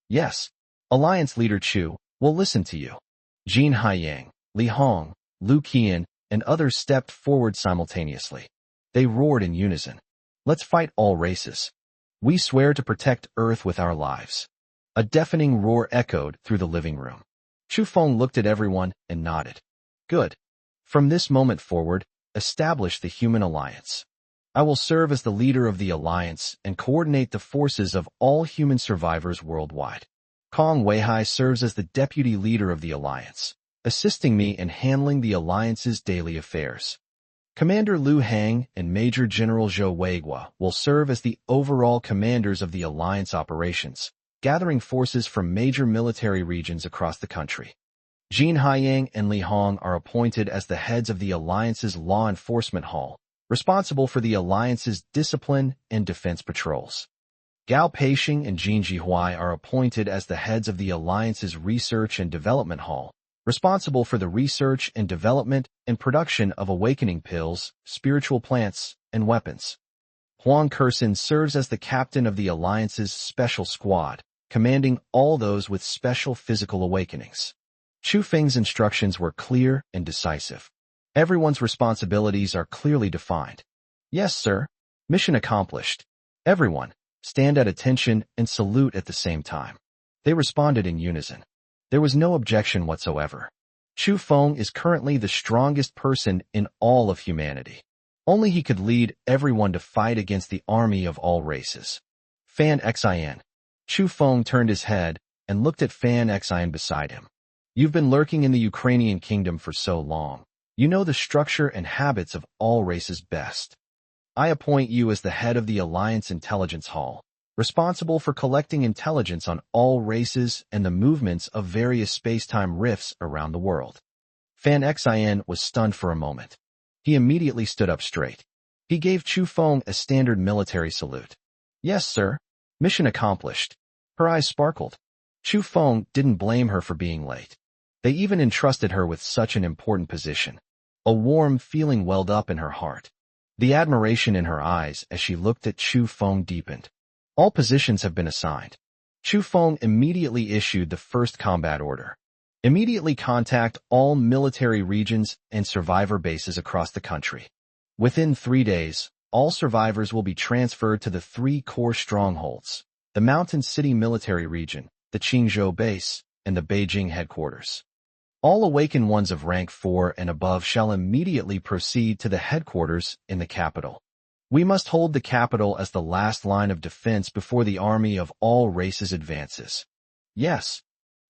Yes. Alliance leader Chu will listen to you. Jin Haiyang, Li Hong, Lu Qian, and others stepped forward simultaneously. They roared in unison. Let's fight all races. We swear to protect Earth with our lives. A deafening roar echoed through the living room. Chu Feng looked at everyone and nodded. Good. From this moment forward, establish the human alliance. I will serve as the leader of the alliance and coordinate the forces of all human survivors worldwide. Kong Weihai serves as the deputy leader of the alliance, assisting me in handling the alliance's daily affairs. Commander Lu Hang and Major General Zhou Weigua will serve as the overall commanders of the alliance operations, gathering forces from major military regions across the country. Jin Haiyang and Li Hong are appointed as the heads of the alliance's law enforcement hall, responsible for the alliance's discipline and defense patrols. Gao Peixing and Jin Jihuai are appointed as the heads of the alliance's research and development hall, responsible for the research and development and production of awakening pills, spiritual plants, and weapons. Huang Kersin serves as the captain of the alliance's special squad, commanding all those with special physical awakenings. Chu Feng's instructions were clear and decisive. Everyone's responsibilities are clearly defined. Yes, sir. Mission accomplished. Everyone, stand at attention and salute at the same time. They responded in unison. There was no objection whatsoever. Chu Feng is currently the strongest person in all of humanity. Only he could lead everyone to fight against the army of all races. Fan Xin. Chu Feng turned his head and looked at Fan Xin beside him. You've been lurking in the Ukrainian kingdom for so long. You know the structure and habits of all races best. I appoint you as the head of the Alliance Intelligence Hall, responsible for collecting intelligence on all races and the movements of various space-time rifts around the world. Fan Xin was stunned for a moment. He immediately stood up straight. He gave Chu Feng a standard military salute. Yes, sir. Mission accomplished. Her eyes sparkled. Chu Feng didn't blame her for being late. They even entrusted her with such an important position. A warm feeling welled up in her heart. The admiration in her eyes as she looked at Chu Feng deepened. All positions have been assigned. Chu Feng immediately issued the first combat order. Immediately contact all military regions and survivor bases across the country. Within 3 days, all survivors will be transferred to the 3 core strongholds, the Mountain City Military Region, the Qingzhou Base, and the Beijing headquarters. All awakened ones of rank 4 and above shall immediately proceed to the headquarters in the capital. We must hold the capital as the last line of defense before the army of all races advances. Yes.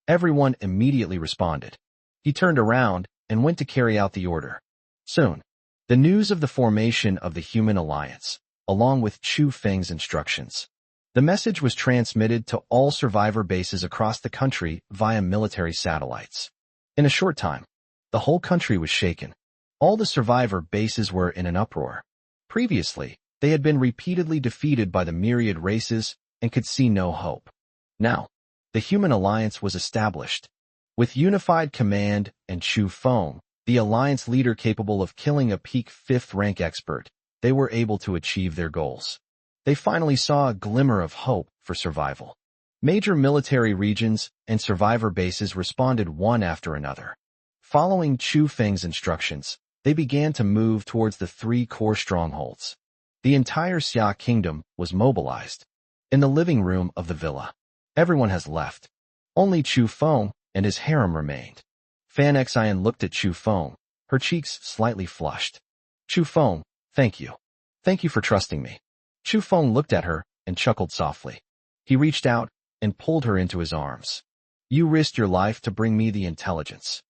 Everyone immediately responded. He turned around and went to carry out the order. Soon, the news of the formation of the Human Alliance, along with Chu Feng's instructions. The message was transmitted to all survivor bases across the country via military satellites. In a short time, the whole country was shaken. All the survivor bases were in an uproar. Previously, they had been repeatedly defeated by the myriad races and could see no hope. Now, The human alliance was established. With unified command and Chu Feng, the alliance leader capable of killing a peak 5th rank expert, they were able to achieve their goals. They finally saw a glimmer of hope for survival. Major military regions and survivor bases responded one after another. Following Chu Feng's instructions, they began to move towards the 3 core strongholds. The entire Xia kingdom was mobilized. In the living room of the villa, everyone has left. Only Chu Feng and his harem remained. Fan Xian looked at Chu Feng, her cheeks slightly flushed. Chu Feng, thank you. Thank you for trusting me. Chu Feng looked at her and chuckled softly. He reached out and pulled her into his arms. You risked your life to bring me the intelligence.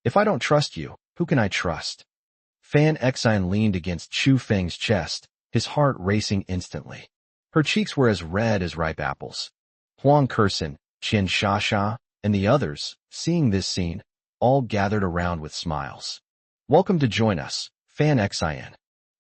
If I don't trust you, who can I trust? Fan Xian leaned against Chu Feng's chest, his heart racing instantly. Her cheeks were as red as ripe apples. Huang Kursin, Qian Shasha, and the others, seeing this scene, all gathered around with smiles. Welcome to join us, Fan Xian.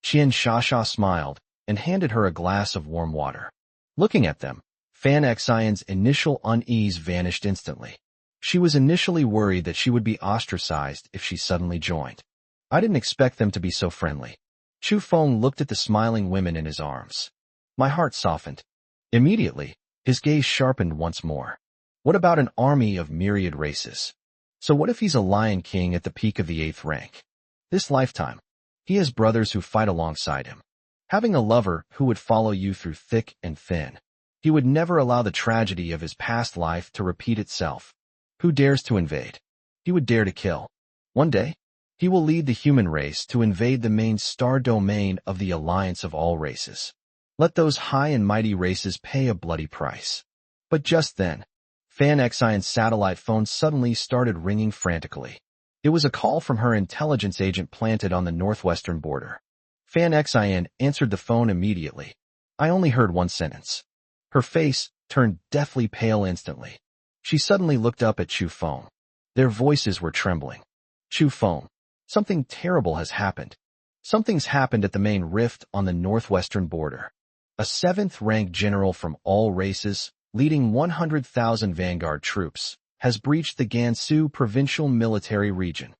Qian Shasha smiled and handed her a glass of warm water. Looking at them, Fan Xian's initial unease vanished instantly. She was initially worried that she would be ostracized if she suddenly joined. I didn't expect them to be so friendly. Chu Feng looked at the smiling women in his arms. My heart softened. Immediately, his gaze sharpened once more. What about an army of myriad races? So what if he's a Lion King at the peak of the 8th rank? This lifetime, he has brothers who fight alongside him. Having a lover who would follow you through thick and thin. He would never allow the tragedy of his past life to repeat itself. Who dares to invade? He would dare to kill. One day, he will lead the human race to invade the main star domain of the alliance of all races. Let those high and mighty races pay a bloody price. But just then, Fan Xian's satellite phone suddenly started ringing frantically. It was a call from her intelligence agent planted on the northwestern border. Fan Xian answered the phone immediately. I only heard one sentence. Her face turned deathly pale instantly. She suddenly looked up at Chu Feng. Their voices were trembling. Chu Feng, something terrible has happened. Something's happened at the main rift on the northwestern border. A 7th-rank general from all races, leading 100,000 vanguard troops, has breached the Gansu provincial military region.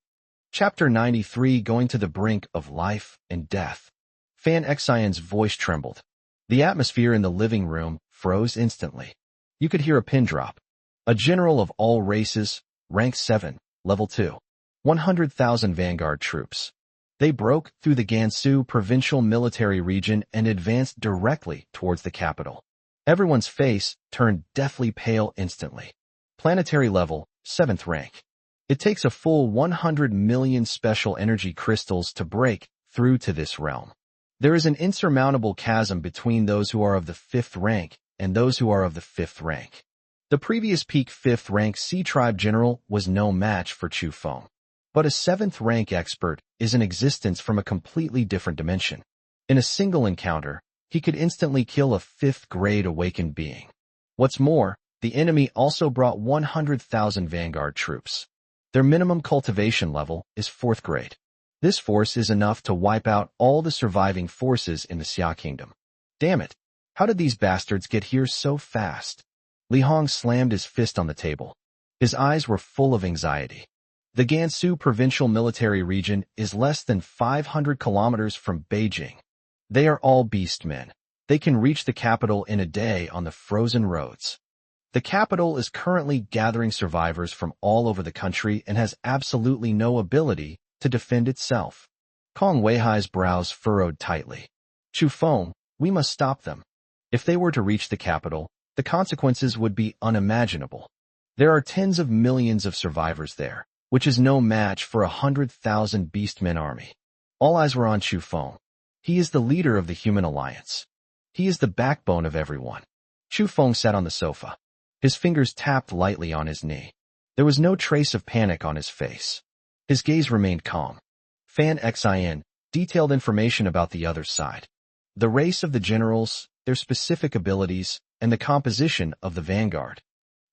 Chapter 93 Going to the brink of life and death. Fan Xian's voice trembled. The atmosphere in the living room froze instantly. You could hear a pin drop. A general of all races, rank 7, level 2. 100,000 vanguard troops. They broke through the Gansu provincial military region and advanced directly towards the capital. Everyone's face turned deathly pale instantly. Planetary level, 7th rank. It takes a full 100 million special energy crystals to break through to this realm. There is an insurmountable chasm between those who are of the 5th rank and those who are of the 5th rank. The previous peak 5th rank Sea Tribe General was no match for Chu Feng. But a 7th rank expert is in existence from a completely different dimension. In a single encounter, he could instantly kill a 5th grade awakened being. What's more, the enemy also brought 100,000 vanguard troops. Their minimum cultivation level is 4th grade. This force is enough to wipe out all the surviving forces in the Xia Kingdom. Damn it! How did these bastards get here so fast? Li Hong slammed his fist on the table. His eyes were full of anxiety. The Gansu provincial military region is less than 500 kilometers from Beijing. They are all beastmen. They can reach the capital in a day on the frozen roads. The capital is currently gathering survivors from all over the country and has absolutely no ability to defend itself. Kong Weihai's brows furrowed tightly. Chu Feng, we must stop them. If they were to reach the capital, the consequences would be unimaginable. There are tens of millions of survivors there, which is no match for 100,000 beastmen army. All eyes were on Chu Feng. He is the leader of the human alliance. He is the backbone of everyone. Chu Feng sat on the sofa. His fingers tapped lightly on his knee. There was no trace of panic on his face. His gaze remained calm. Fan Xian, detailed information about the other side. The race of the generals, their specific abilities, and the composition of the vanguard.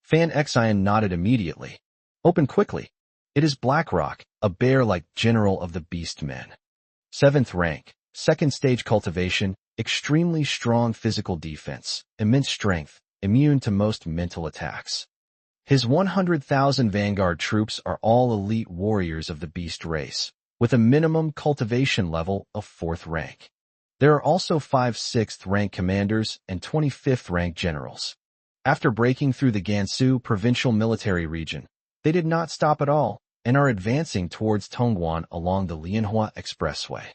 Fan Xian nodded immediately. Open quickly. It is Blackrock, a bear-like general of the beastmen. 7th rank, 2nd stage cultivation, extremely strong physical defense, immense strength, immune to most mental attacks. His 100,000 vanguard troops are all elite warriors of the beast race, with a minimum cultivation level of 4th rank. There are also 5 6th rank commanders and 25th rank generals. After breaking through the Gansu provincial military region, they did not stop at all and are advancing towards Tongan along the Lianhua Expressway.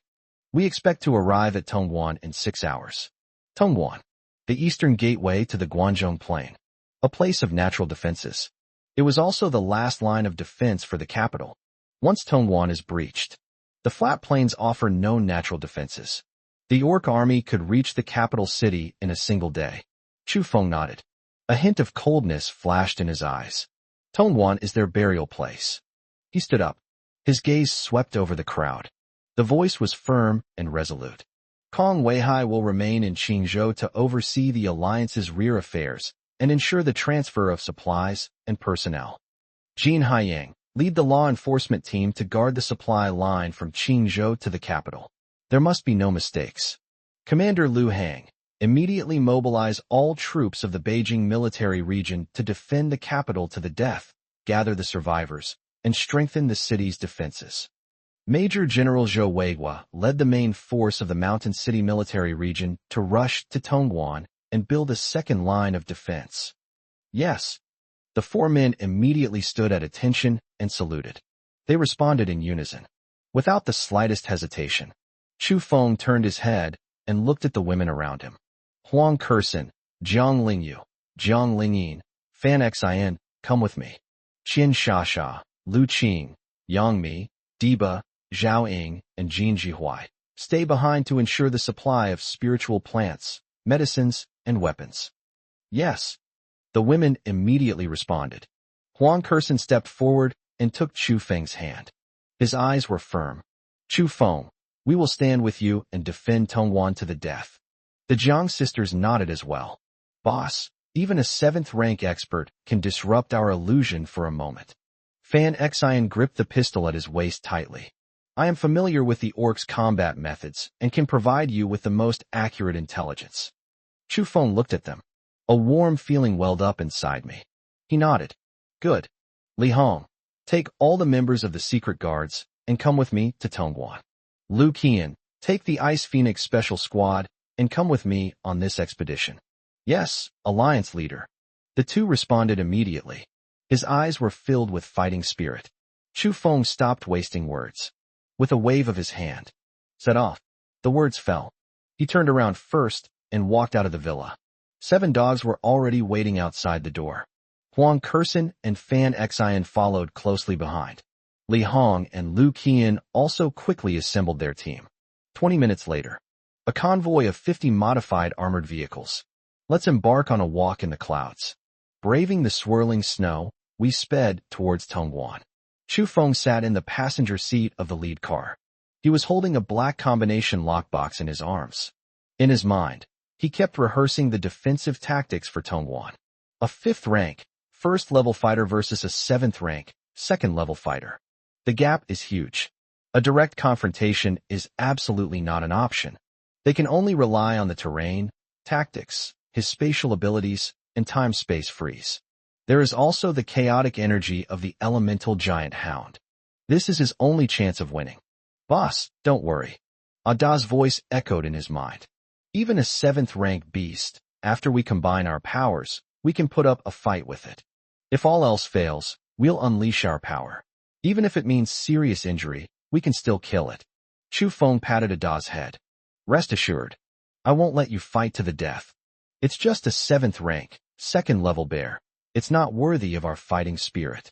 We expect to arrive at Tongan in 6 hours. Tongan, the eastern gateway to the Guangzhou Plain, a place of natural defenses. It was also the last line of defense for the capital. Once Tongan is breached, the flat plains offer no natural defenses. The orc army could reach the capital city in a single day. Chu Feng nodded. A hint of coldness flashed in his eyes. Tongan is their burial place. He stood up. His gaze swept over the crowd. The voice was firm and resolute. Kong Weihai will remain in Qingzhou to oversee the alliance's rear affairs and ensure the transfer of supplies and personnel. Jin Haiyang, lead the law enforcement team to guard the supply line from Qingzhou to the capital. There must be no mistakes. Commander Liu Hang, immediately mobilize all troops of the Beijing military region to defend the capital to the death, gather the survivors, and strengthen the city's defenses. Major General Zhou Weihua led the main force of the Mountain City military region to rush to Tongan and build a second line of defense. Yes. The 4 men immediately stood at attention and saluted. They responded in unison. Without the slightest hesitation, Chu Feng turned his head and looked at the women around him. Huang Kursen, Jiang Lingyu, Jiang Lingyin, Fan Xin, come with me. Qin Shasha, Lu Qing, Yang Mi, Diba, Zhao Ying, and Jin Jihuai stay behind to ensure the supply of spiritual plants, medicines, and weapons. Yes. The women immediately responded. Huang Kursen stepped forward and took Chu Feng's hand. His eyes were firm. Chu Feng, we will stand with you and defend Tongan to the death. The Jiang sisters nodded as well. Boss, even a 7th rank expert can disrupt our illusion for a moment. Fan Xin gripped the pistol at his waist tightly. I am familiar with the orcs' combat methods and can provide you with the most accurate intelligence. Chu Feng looked at them. A warm feeling welled up inside me. He nodded. Good. Li Hong, take all the members of the secret guards and come with me to Tongan. Lu Qian, take the Ice Phoenix Special Squad and come with me on this expedition. Yes, Alliance Leader. The 2 responded immediately. His eyes were filled with fighting spirit. Chu Feng stopped wasting words. With a wave of his hand, set off. The words fell. He turned around first and walked out of the villa. 7 dogs were already waiting outside the door. Huang Kursen and Fan Xin followed closely behind. Li Hong and Lu Qian also quickly assembled their team. 20 minutes later, a convoy of 50 modified armored vehicles. Let's embark on a walk in the clouds. Braving the swirling snow, we sped towards Tongan. Chu Feng sat in the passenger seat of the lead car. He was holding a black combination lockbox in his arms. In his mind, he kept rehearsing the defensive tactics for Tongan. A 5th rank, 1st level fighter versus a 7th rank, 2nd level fighter. The gap is huge. A direct confrontation is absolutely not an option. They can only rely on the terrain, tactics, his spatial abilities, and time-space freeze. There is also the chaotic energy of the elemental giant hound. This is his only chance of winning. Boss, don't worry. Ada's voice echoed in his mind. Even a 7th rank beast, after we combine our powers, we can put up a fight with it. If all else fails, we'll unleash our power. Even if it means serious injury, we can still kill it. Chu Feng patted Ada's head. Rest assured, I won't let you fight to the death. It's just a 7th rank, 2nd level bear. It's not worthy of our fighting spirit.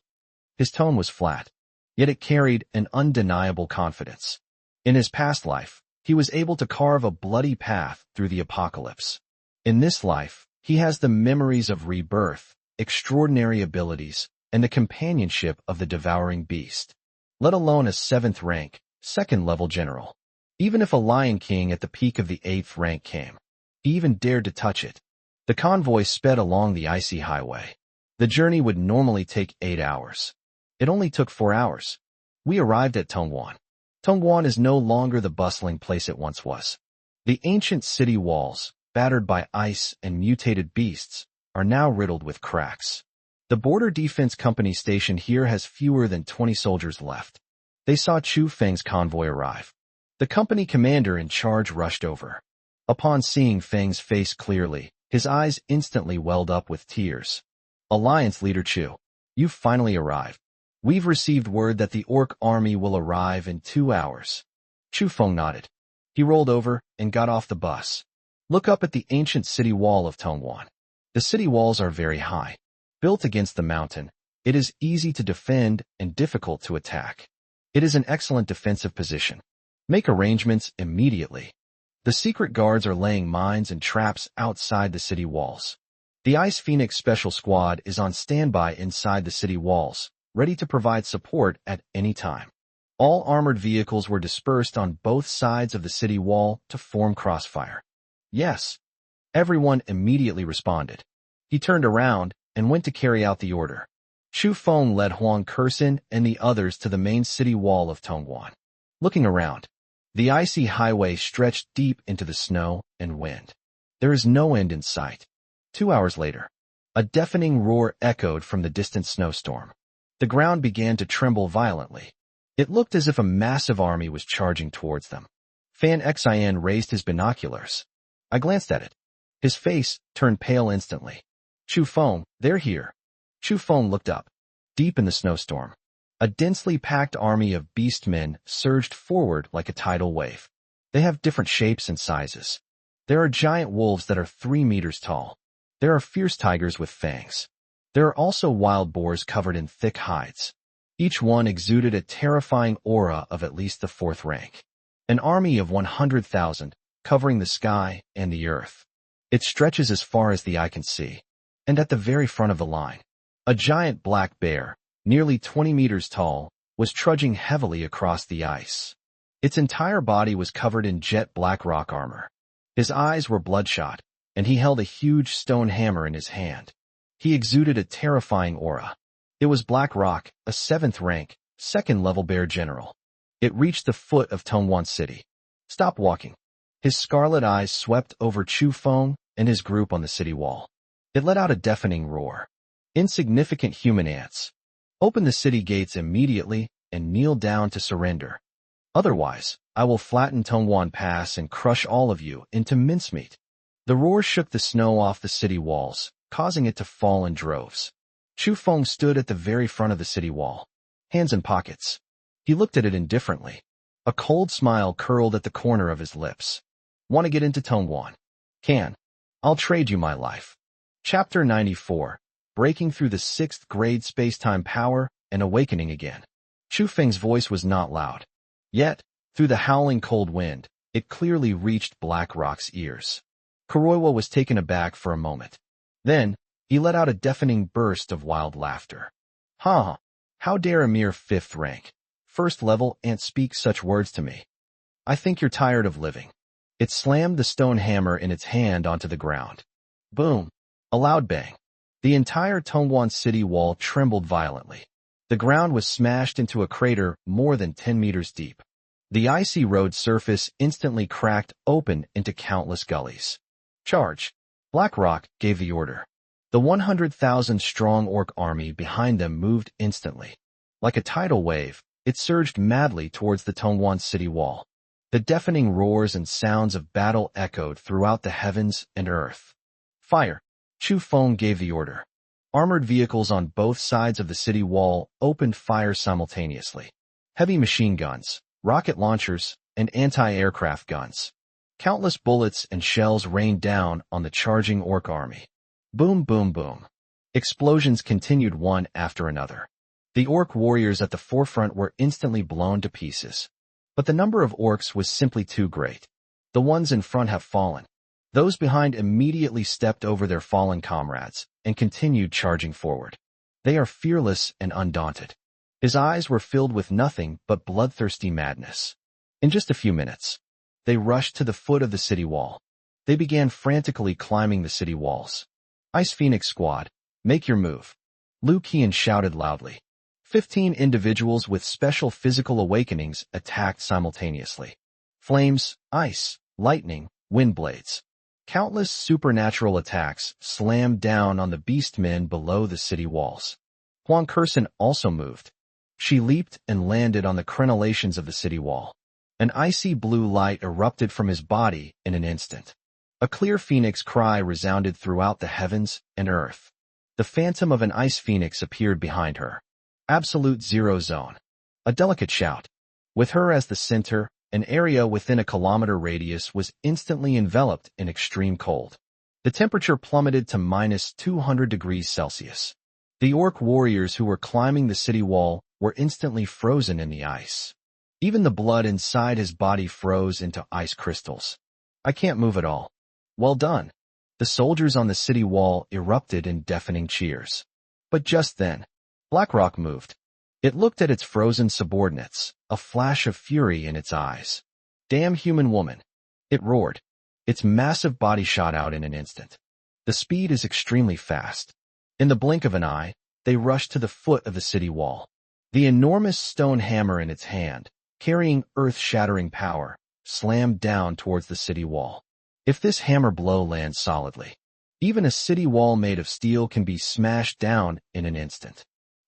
His tone was flat, yet it carried an undeniable confidence. In his past life, he was able to carve a bloody path through the apocalypse. In this life, he has the memories of rebirth, extraordinary abilities, and the companionship of the devouring beast. Let alone a 7th rank, 2nd level general. Even if a Lion King at the peak of the 8th rank came, he even dared to touch it. The convoy sped along the icy highway. The journey would normally take 8 hours. It only took 4 hours. We arrived at Tongan. Tongan is no longer the bustling place it once was. The ancient city walls, battered by ice and mutated beasts, are now riddled with cracks. The Border Defense Company stationed here has fewer than 20 soldiers left. They saw Chu Feng's convoy arrive. The company commander in charge rushed over. Upon seeing Feng's face clearly, his eyes instantly welled up with tears. Alliance Leader Chu, you've finally arrived. We've received word that the orc army will arrive in 2 hours. Chu Feng nodded. He rolled over and got off the bus. Look up at the ancient city wall of Tongan. The city walls are very high. Built against the mountain, it is easy to defend and difficult to attack. It is an excellent defensive position. Make arrangements immediately. The secret guards are laying mines and traps outside the city walls. The Ice Phoenix Special Squad is on standby inside the city walls, ready to provide support at any time. All armored vehicles were dispersed on both sides of the city wall to form crossfire. Yes. Everyone immediately responded. He turned around and went to carry out the order. Chu Feng led Huang Kersin and the others to the main city wall of Tongan. Looking around, the icy highway stretched deep into the snow and wind. There is no end in sight. 2 hours later, a deafening roar echoed from the distant snowstorm. The ground began to tremble violently. It looked as if a massive army was charging towards them. Fan Xin raised his binoculars. I glanced at it. His face turned pale instantly. Chu Feng, they're here. Chu Feng looked up. Deep in the snowstorm, a densely packed army of beastmen surged forward like a tidal wave. They have different shapes and sizes. There are giant wolves that are 3 meters tall. There are fierce tigers with fangs. There are also wild boars covered in thick hides. Each one exuded a terrifying aura of at least the 4th rank. An army of 100,000, covering the sky and the earth. It stretches as far as the eye can see. And at the very front of the line, a giant black bear, nearly 20 meters tall, was trudging heavily across the ice. Its entire body was covered in jet black rock armor. His eyes were bloodshot, and he held a huge stone hammer in his hand. He exuded a terrifying aura. It was Black Rock, a 7th rank, 2nd level bear general. It reached the foot of Tongan City. Stop walking. His scarlet eyes swept over Chu Feng and his group on the city wall. It let out a deafening roar. Insignificant human ants. Open the city gates immediately and kneel down to surrender. Otherwise, I will flatten Tongan Pass and crush all of you into mincemeat. The roar shook the snow off the city walls, causing it to fall in droves. Chu Feng stood at the very front of the city wall, hands in pockets. He looked at it indifferently. A cold smile curled at the corner of his lips. Want to get into Tongan? Can. I'll trade you my life. Chapter 94, Breaking Through the 6th Grade Space-Time Power and Awakening Again. Chu Feng's voice was not loud. Yet, through the howling cold wind, it clearly reached Black Rock's ears. Kuroiwa was taken aback for a moment. Then, he let out a deafening burst of wild laughter. Ha! How dare a mere 5th rank, 1st level ant speak such words to me? I think you're tired of living. It slammed the stone hammer in its hand onto the ground. Boom! A loud bang. The entire Tongan city wall trembled violently. The ground was smashed into a crater more than 10 meters deep. The icy road surface instantly cracked open into countless gullies. Charge! Black Rock gave the order. The 100,000-strong orc army behind them moved instantly. Like a tidal wave, it surged madly towards the Tongan city wall. The deafening roars and sounds of battle echoed throughout the heavens and earth. Fire! Chu Feng gave the order. Armored vehicles on both sides of the city wall opened fire simultaneously. Heavy machine guns, rocket launchers, and anti-aircraft guns. Countless bullets and shells rained down on the charging orc army. Boom, boom, boom. Explosions continued one after another. The orc warriors at the forefront were instantly blown to pieces. But the number of orcs was simply too great. The ones in front have fallen. Those behind immediately stepped over their fallen comrades and continued charging forward. They are fearless and undaunted. His eyes were filled with nothing but bloodthirsty madness. In just a few minutes, they rushed to the foot of the city wall. They began frantically climbing the city walls. Ice Phoenix Squad, make your move. Liu Qian shouted loudly. 15 individuals with special physical awakenings attacked simultaneously. Flames, ice, lightning, wind blades. Countless supernatural attacks slammed down on the beastmen below the city walls. Huang Hao also moved. She leaped and landed on the crenellations of the city wall. An icy blue light erupted from his body in an instant. A clear phoenix cry resounded throughout the heavens and earth. The phantom of an ice phoenix appeared behind her. Absolute zero zone. A delicate shout. With her as the center, an area within a kilometer radius was instantly enveloped in extreme cold. The temperature plummeted to -200 degrees Celsius. The orc warriors who were climbing the city wall were instantly frozen in the ice. Even the blood inside his body froze into ice crystals. I can't move at all. Well done. The soldiers on the city wall erupted in deafening cheers. But just then, BlackRock moved. It looked at its frozen subordinates, a flash of fury in its eyes. Damn human woman. It roared. Its massive body shot out in an instant. The speed is extremely fast. In the blink of an eye, they rushed to the foot of the city wall. The enormous stone hammer in its hand, carrying earth-shattering power, slammed down towards the city wall. If this hammer blow lands solidly, even a city wall made of steel can be smashed down in an instant.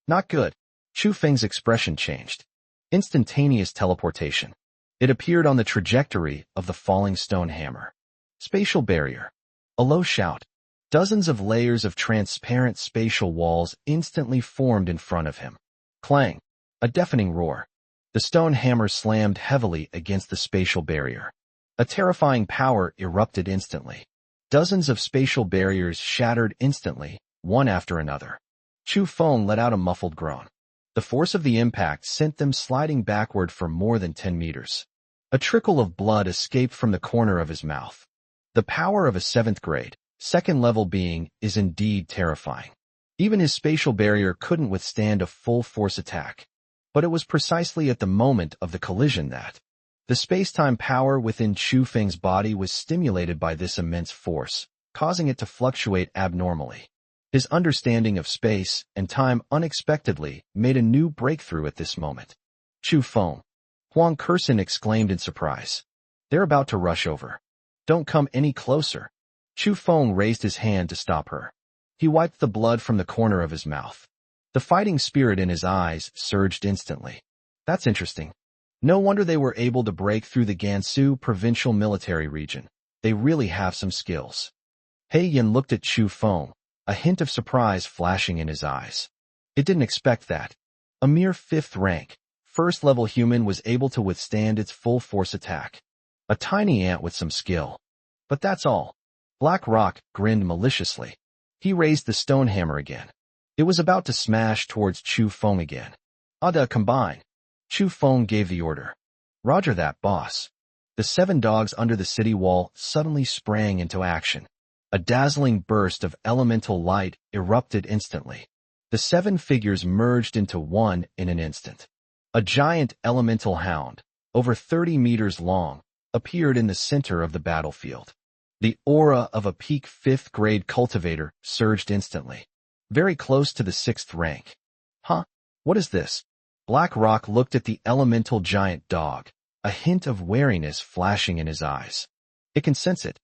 Not good. Chu Feng's expression changed. Instantaneous teleportation. It appeared on the trajectory of the falling stone hammer. Spatial barrier. A low shout. Dozens of layers of transparent spatial walls instantly formed in front of him. Clang. A deafening roar. The stone hammer slammed heavily against the spatial barrier. A terrifying power erupted instantly. Dozens of spatial barriers shattered instantly, one after another. Chu Feng let out a muffled groan. The force of the impact sent them sliding backward for more than 10 meters. A trickle of blood escaped from the corner of his mouth. The power of a 7th grade, second-level being is indeed terrifying. Even his spatial barrier couldn't withstand a full-force attack. But it was precisely at the moment of the collision that the space-time power within Chu Feng's body was stimulated by this immense force, causing it to fluctuate abnormally. His understanding of space and time unexpectedly made a new breakthrough at this moment. Chu Feng. Huang Hao exclaimed in surprise. They're about to rush over. Don't come any closer. Chu Feng raised his hand to stop her. He wiped the blood from the corner of his mouth. The fighting spirit in his eyes surged instantly. That's interesting. No wonder they were able to break through the Gansu provincial military region. They really have some skills. He Yin looked at Chu Feng, a hint of surprise flashing in his eyes. It didn't expect that. A mere 5th rank, first-level human was able to withstand its full-force attack. A tiny ant with some skill. But that's all. BlackRock grinned maliciously. He raised the stone hammer again. It was about to smash towards Chu Feng again. Ada combine. Chu Feng gave the order. Roger that, boss. The 7 dogs under the city wall suddenly sprang into action. A dazzling burst of elemental light erupted instantly. The 7 figures merged into one in an instant. A giant elemental hound, over 30 meters long, appeared in the center of the battlefield. The aura of a peak 5th grade cultivator surged instantly. Very close to the 6th rank. Huh? What is this? BlackRock looked at the elemental giant dog, a hint of wariness flashing in his eyes. It can sense it.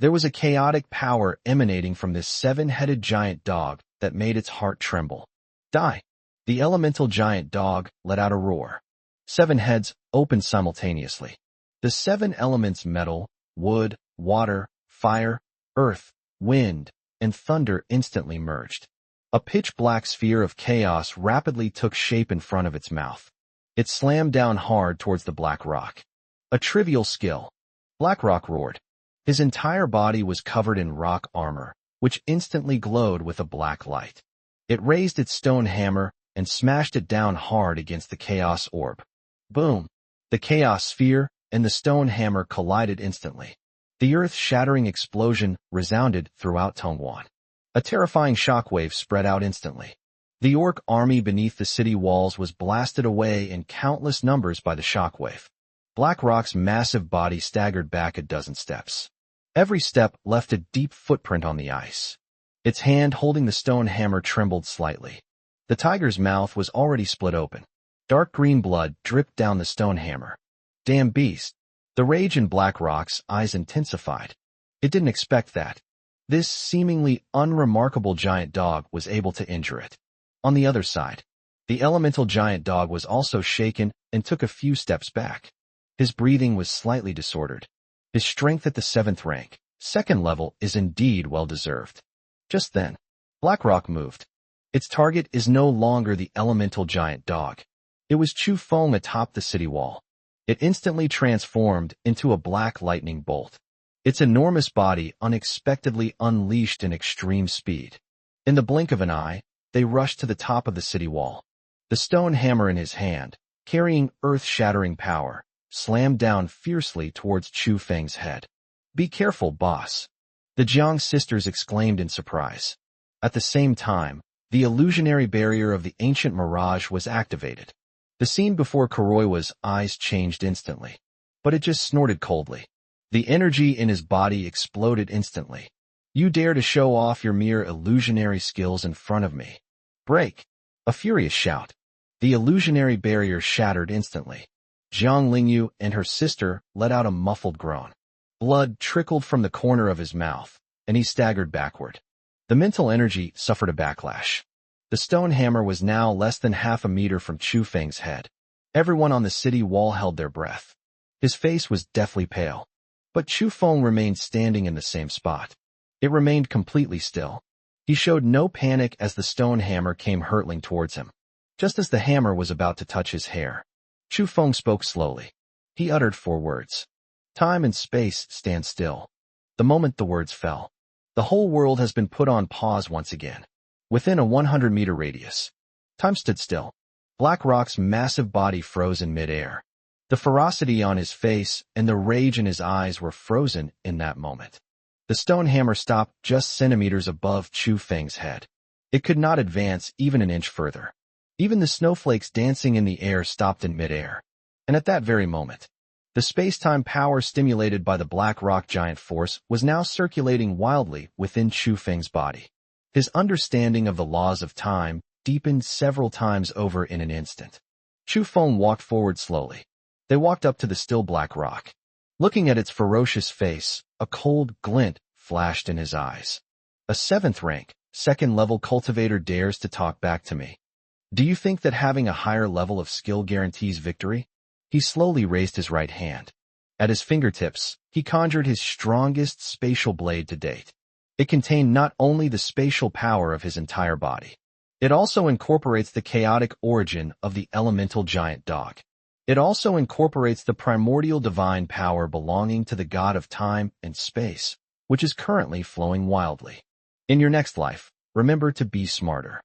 There was a chaotic power emanating from this 7-headed giant dog that made its heart tremble. Die! The elemental giant dog let out a roar. 7 heads opened simultaneously. The 7 elements metal, wood, water, fire, earth, wind, and thunder instantly merged. A pitch-black sphere of chaos rapidly took shape in front of its mouth. It slammed down hard towards the BlackRock. A trivial skill. BlackRock roared. His entire body was covered in rock armor, which instantly glowed with a black light. It raised its stone hammer and smashed it down hard against the chaos orb. Boom! The chaos sphere and the stone hammer collided instantly. The earth-shattering explosion resounded throughout Tongan. A terrifying shockwave spread out instantly. The orc army beneath the city walls was blasted away in countless numbers by the shockwave. BlackRock's massive body staggered back a dozen steps. Every step left a deep footprint on the ice. Its hand holding the stone hammer trembled slightly. The tiger's mouth was already split open. Dark green blood dripped down the stone hammer. Damn beast! The rage in BlackRock's eyes intensified. It didn't expect that. This seemingly unremarkable giant dog was able to injure it. On the other side, the elemental giant dog was also shaken and took a few steps back. His breathing was slightly disordered. His strength at the 7th rank, 2nd level, is indeed well-deserved. Just then, BlackRock moved. Its target is no longer the elemental giant dog. It was Chu Feng atop the city wall. It instantly transformed into a black lightning bolt. Its enormous body unexpectedly unleashed in extreme speed. In the blink of an eye, they rushed to the top of the city wall. The stone hammer in his hand, carrying earth-shattering power, slammed down fiercely towards Chu Feng's head. "Be careful, boss," the Jiang sisters exclaimed in surprise. At the same time, the illusionary barrier of the ancient mirage was activated. The scene before Kuroiwa's eyes changed instantly, but it just snorted coldly. The energy in his body exploded instantly. "You dare to show off your mere illusionary skills in front of me? Break!" A furious shout. The illusionary barrier shattered instantly. Jiang Lingyu and her sister let out a muffled groan. Blood trickled from the corner of his mouth, and he staggered backward. The mental energy suffered a backlash. The stone hammer was now less than half a meter from Chu Feng's head. Everyone on the city wall held their breath. His face was deathly pale. But Chu Feng remained standing in the same spot. It remained completely still. He showed no panic as the stone hammer came hurtling towards him. Just as the hammer was about to touch his hair, Chu Feng spoke slowly. He uttered 4 words. "Time and space stand still." The moment the words fell, the whole world has been put on pause once again. Within a 100-meter radius, time stood still. BlackRock's massive body froze in midair. The ferocity on his face and the rage in his eyes were frozen in that moment. The stone hammer stopped just centimeters above Chu Feng's head. It could not advance even an inch further. Even the snowflakes dancing in the air stopped in midair. And at that very moment, the space-time power stimulated by the BlackRock giant force was now circulating wildly within Chu Feng's body. His understanding of the laws of time deepened several times over in an instant. Chu Feng walked forward slowly. They walked up to the still BlackRock. Looking at its ferocious face, a cold glint flashed in his eyes. "A 7th rank, 2nd level cultivator dares to talk back to me. Do you think that having a higher level of skill guarantees victory?" He slowly raised his right hand. At his fingertips, he conjured his strongest spatial blade to date. It contained not only the spatial power of his entire body, it also incorporates the chaotic origin of the elemental giant dog. It also incorporates the primordial divine power belonging to the god of time and space, which is currently flowing wildly. In your next life, remember to be smarter.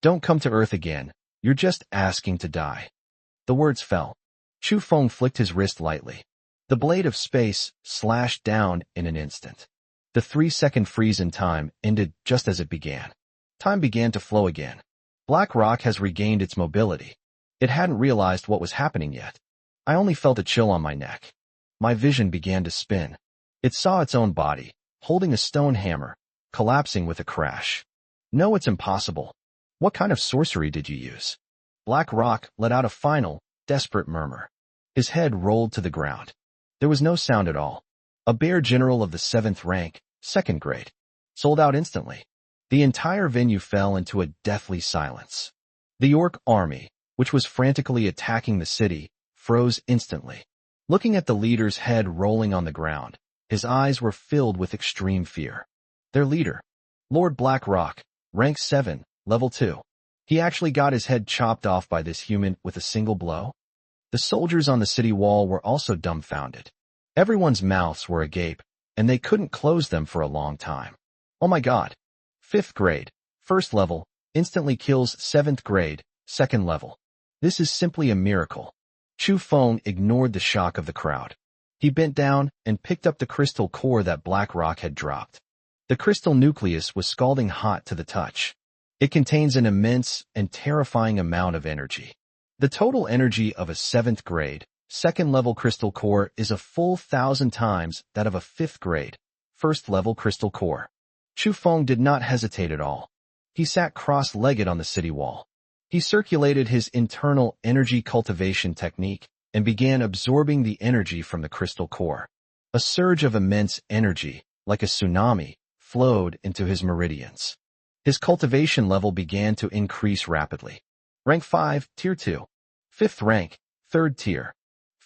Don't come to Earth again, you're just asking to die. The words fell. Chu Feng flicked his wrist lightly. The blade of space slashed down in an instant. The 3-second freeze in time ended just as it began. Time began to flow again. BlackRock has regained its mobility. It hadn't realized what was happening yet. I only felt a chill on my neck. My vision began to spin. It saw its own body, holding a stone hammer, collapsing with a crash. "No, it's impossible. What kind of sorcery did you use?" BlackRock let out a final, desperate murmur. His head rolled to the ground. There was no sound at all. A bare general of the 7th rank, 2nd grade, sold out instantly. The entire venue fell into a deathly silence. The orc army, which was frantically attacking the city, froze instantly. Looking at the leader's head rolling on the ground, his eyes were filled with extreme fear. Their leader, Lord BlackRock, rank 7, level 2. He actually got his head chopped off by this human with a single blow? The soldiers on the city wall were also dumbfounded. Everyone's mouths were agape, and they couldn't close them for a long time. Oh my god. 5th grade, 1st level, instantly kills 7th grade, 2nd level. This is simply a miracle. Chu Feng ignored the shock of the crowd. He bent down and picked up the crystal core that BlackRock had dropped. The crystal nucleus was scalding hot to the touch. It contains an immense and terrifying amount of energy. The total energy of a 7th grade, 2nd level crystal core is a full 1,000 times that of a 5th grade, 1st level crystal core. Chu Feng did not hesitate at all. He sat cross-legged on the city wall. He circulated his internal energy cultivation technique and began absorbing the energy from the crystal core. A surge of immense energy, like a tsunami, flowed into his meridians. His cultivation level began to increase rapidly. Rank 5, Tier 2. 5th rank, 3rd tier.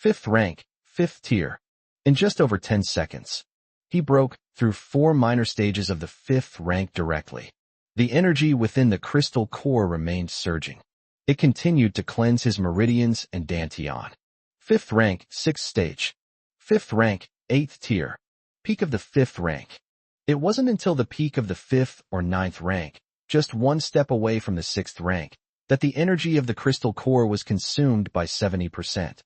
5th rank, 5th tier. In just over 10 seconds, he broke through 4 minor stages of the 5th rank directly. The energy within the crystal core remained surging. It continued to cleanse his meridians and dantian. 5th rank, 6th stage. 5th rank, 8th tier. Peak of the 5th rank. It wasn't until the peak of the 5th or 9th rank, just one step away from the 6th rank, that the energy of the crystal core was consumed by 70%.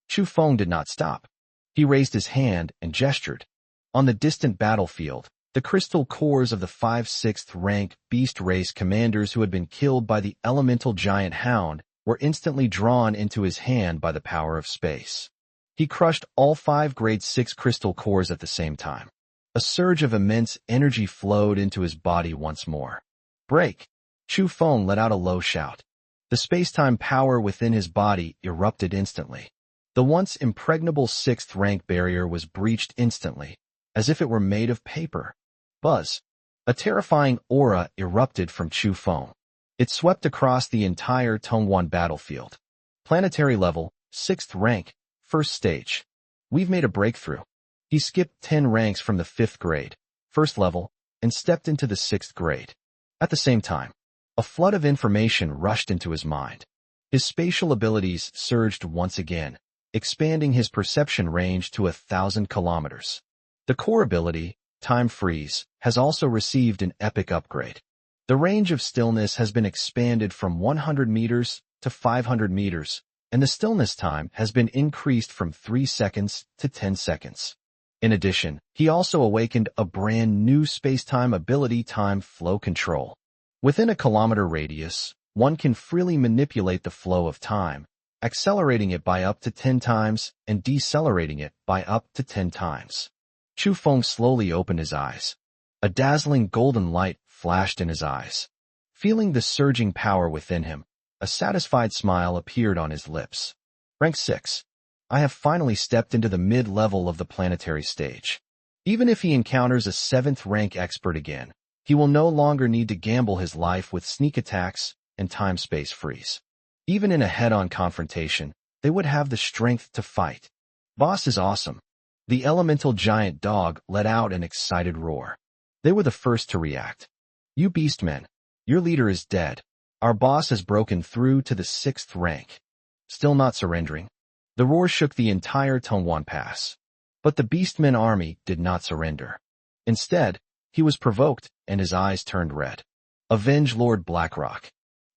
Chu Feng did not stop. He raised his hand and gestured. On the distant battlefield, the crystal cores of the 5/6th rank beast race commanders who had been killed by the elemental giant hound were instantly drawn into his hand by the power of space. He crushed all 5 grade 6 crystal cores at the same time. A surge of immense energy flowed into his body once more. Break! Chu Feng let out a low shout. The space-time power within his body erupted instantly. The once impregnable 6th rank barrier was breached instantly, as if it were made of paper. Buzz! A terrifying aura erupted from Chu Feng. It swept across the entire Tongan battlefield. Planetary level, 6th rank, 1st stage. We've made a breakthrough. He skipped 10 ranks from the 5th grade, 1st level, and stepped into the 6th grade. At the same time, a flood of information rushed into his mind. His spatial abilities surged once again, expanding his perception range to 1,000 kilometers. The core ability, Time Freeze, has also received an epic upgrade. The range of stillness has been expanded from 100 meters to 500 meters, and the stillness time has been increased from 3 seconds to 10 seconds. In addition, he also awakened a brand new space-time ability, Time Flow Control. Within a kilometer radius, one can freely manipulate the flow of time, accelerating it by up to 10 times and decelerating it by up to 10 times. Chu Feng slowly opened his eyes. A dazzling golden light flashed in his eyes. Feeling the surging power within him, a satisfied smile appeared on his lips. Rank 6. I have finally stepped into the mid-level of the planetary stage. Even if he encounters a 7th rank expert again, he will no longer need to gamble his life with sneak attacks and time-space freeze. Even in a head-on confrontation, they would have the strength to fight. Boss is awesome. The elemental giant dog let out an excited roar. They were the first to react. You beastmen, your leader is dead. Our boss has broken through to the 6th rank. Still not surrendering. The roar shook the entire Tongan Pass. But the beastmen army did not surrender. Instead, he was provoked and his eyes turned red. Avenge Lord Blackrock.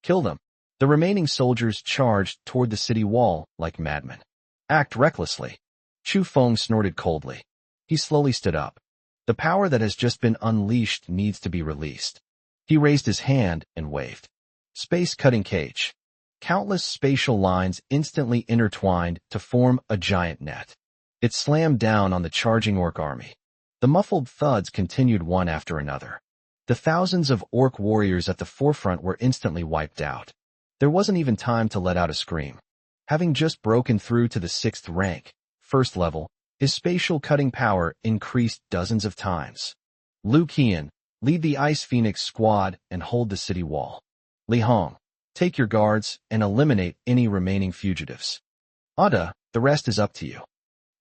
Kill them. The remaining soldiers charged toward the city wall like madmen. Act recklessly. Chu Feng snorted coldly. He slowly stood up. The power that has just been unleashed needs to be released. He raised his hand and waved. Space cutting cage. Countless spatial lines instantly intertwined to form a giant net. It slammed down on the charging orc army. The muffled thuds continued one after another. The thousands of orc warriors at the forefront were instantly wiped out. There wasn't even time to let out a scream. Having just broken through to the 6th rank, 1st level, his spatial cutting power increased dozens of times. Liu Qian, lead the Ice Phoenix squad and hold the city wall. Li Hong, take your guards and eliminate any remaining fugitives. Ada, the rest is up to you.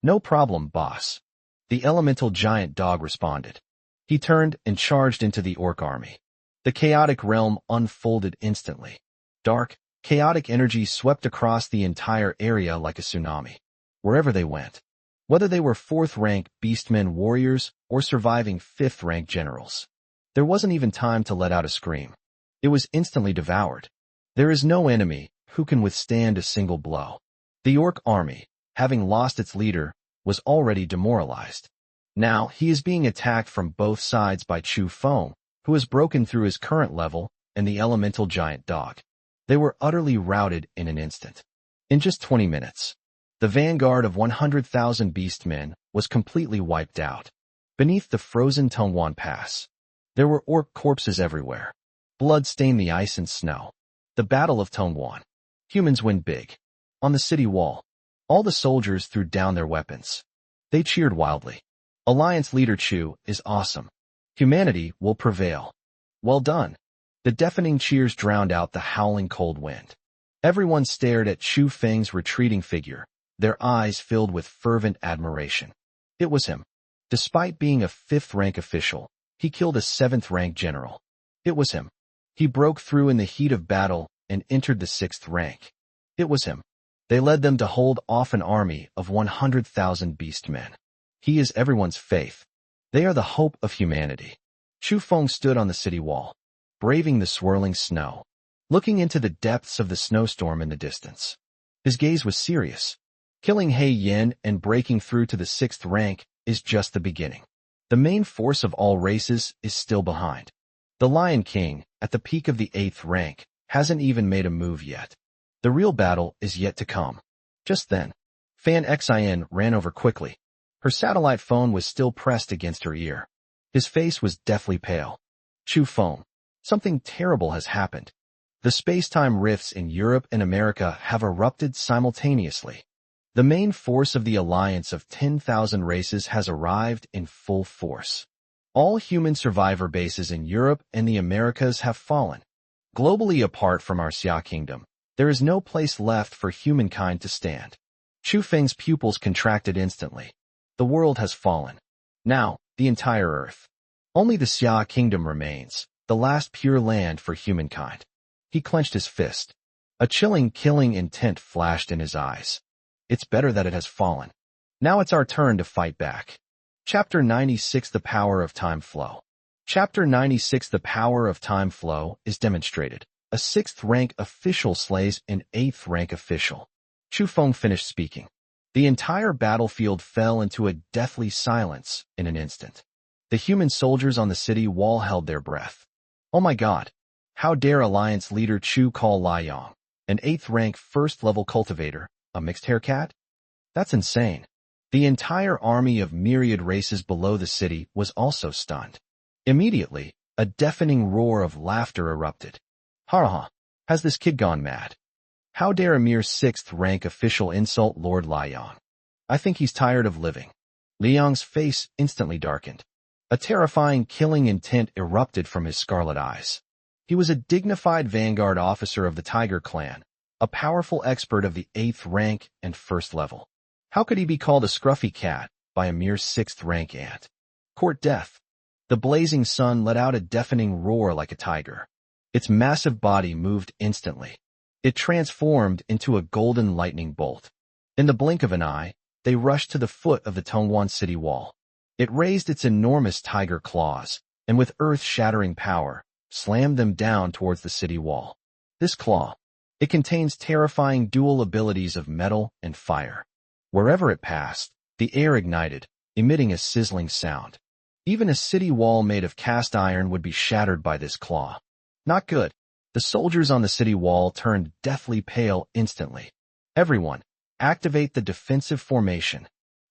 No problem, boss. The elemental giant dog responded. He turned and charged into the orc army. The chaotic realm unfolded instantly. Dark, chaotic energy swept across the entire area like a tsunami. Wherever they went, whether they were 4th rank beastmen warriors or surviving 5th rank generals, there wasn't even time to let out a scream. It was instantly devoured. There is no enemy who can withstand a single blow. The orc army, having lost its leader, was already demoralized. Now he is being attacked from both sides by Chu Feng, who has broken through his current level, and the elemental giant dog. They were utterly routed in an instant. In just 20 minutes, the vanguard of 100,000 beastmen was completely wiped out. Beneath the frozen Tongan Pass, there were orc corpses everywhere. Blood stained the ice and snow. The Battle of Tongan. Humans win big. On the city wall, all the soldiers threw down their weapons. They cheered wildly. Alliance leader Chu is awesome. Humanity will prevail. Well done. The deafening cheers drowned out the howling cold wind. Everyone stared at Chu Feng's retreating figure, their eyes filled with fervent admiration. It was him. Despite being a 5th-rank official, he killed a 7th-rank general. It was him. He broke through in the heat of battle and entered the 6th rank. It was him. They led them to hold off an army of 100,000 beast men. He is everyone's faith. They are the hope of humanity. Chu Feng stood on the city wall, braving the swirling snow, looking into the depths of the snowstorm in the distance. His gaze was serious. Killing He Yin and breaking through to the 6th rank is just the beginning. The main force of all races is still behind. The Lion King, at the peak of the 8th rank, hasn't even made a move yet. The real battle is yet to come. Just then, Fan Xin ran over quickly. Her satellite phone was still pressed against her ear. His face was deathly pale. Chu Feng, something terrible has happened. The space-time rifts in Europe and America have erupted simultaneously. The main force of the alliance of 10,000 races has arrived in full force. All human survivor bases in Europe and the Americas have fallen. Globally apart from our Xia kingdom, there is no place left for humankind to stand. Chu Feng's pupils contracted instantly. The world has fallen. Now, the entire earth. Only the Xia kingdom remains, the last pure land for humankind. He clenched his fist. A chilling, killing intent flashed in his eyes. It's better that it has fallen. Now it's our turn to fight back. Chapter 96 The Power of Time Flow. Chapter 96 The Power of Time Flow is demonstrated. A 6th-rank official slays an 8th-rank official. Chu Feng finished speaking. The entire battlefield fell into a deathly silence in an instant. The human soldiers on the city wall held their breath. Oh my god! How dare Alliance leader Chu call Liang, an 8th-rank 1st-level cultivator, a mixed-hair cat? That's insane. The entire army of myriad races below the city was also stunned. Immediately, a deafening roar of laughter erupted. Ha ha! Has this kid gone mad? How dare a mere 6th-rank official insult Lord Liang? I think he's tired of living. Liang's face instantly darkened. A terrifying killing intent erupted from his scarlet eyes. He was a dignified vanguard officer of the Tiger clan, a powerful expert of the 8th rank and 1st level. How could he be called a scruffy cat by a mere 6th-rank ant? Court death. The blazing sun let out a deafening roar like a tiger. Its massive body moved instantly. It transformed into a golden lightning bolt. In the blink of an eye, they rushed to the foot of the Tongan city wall. It raised its enormous tiger claws, and with earth-shattering power, slammed them down towards the city wall. This claw, it contains terrifying dual abilities of metal and fire. Wherever it passed, the air ignited, emitting a sizzling sound. Even a city wall made of cast iron would be shattered by this claw. Not good. The soldiers on the city wall turned deathly pale instantly. Everyone, activate the defensive formation.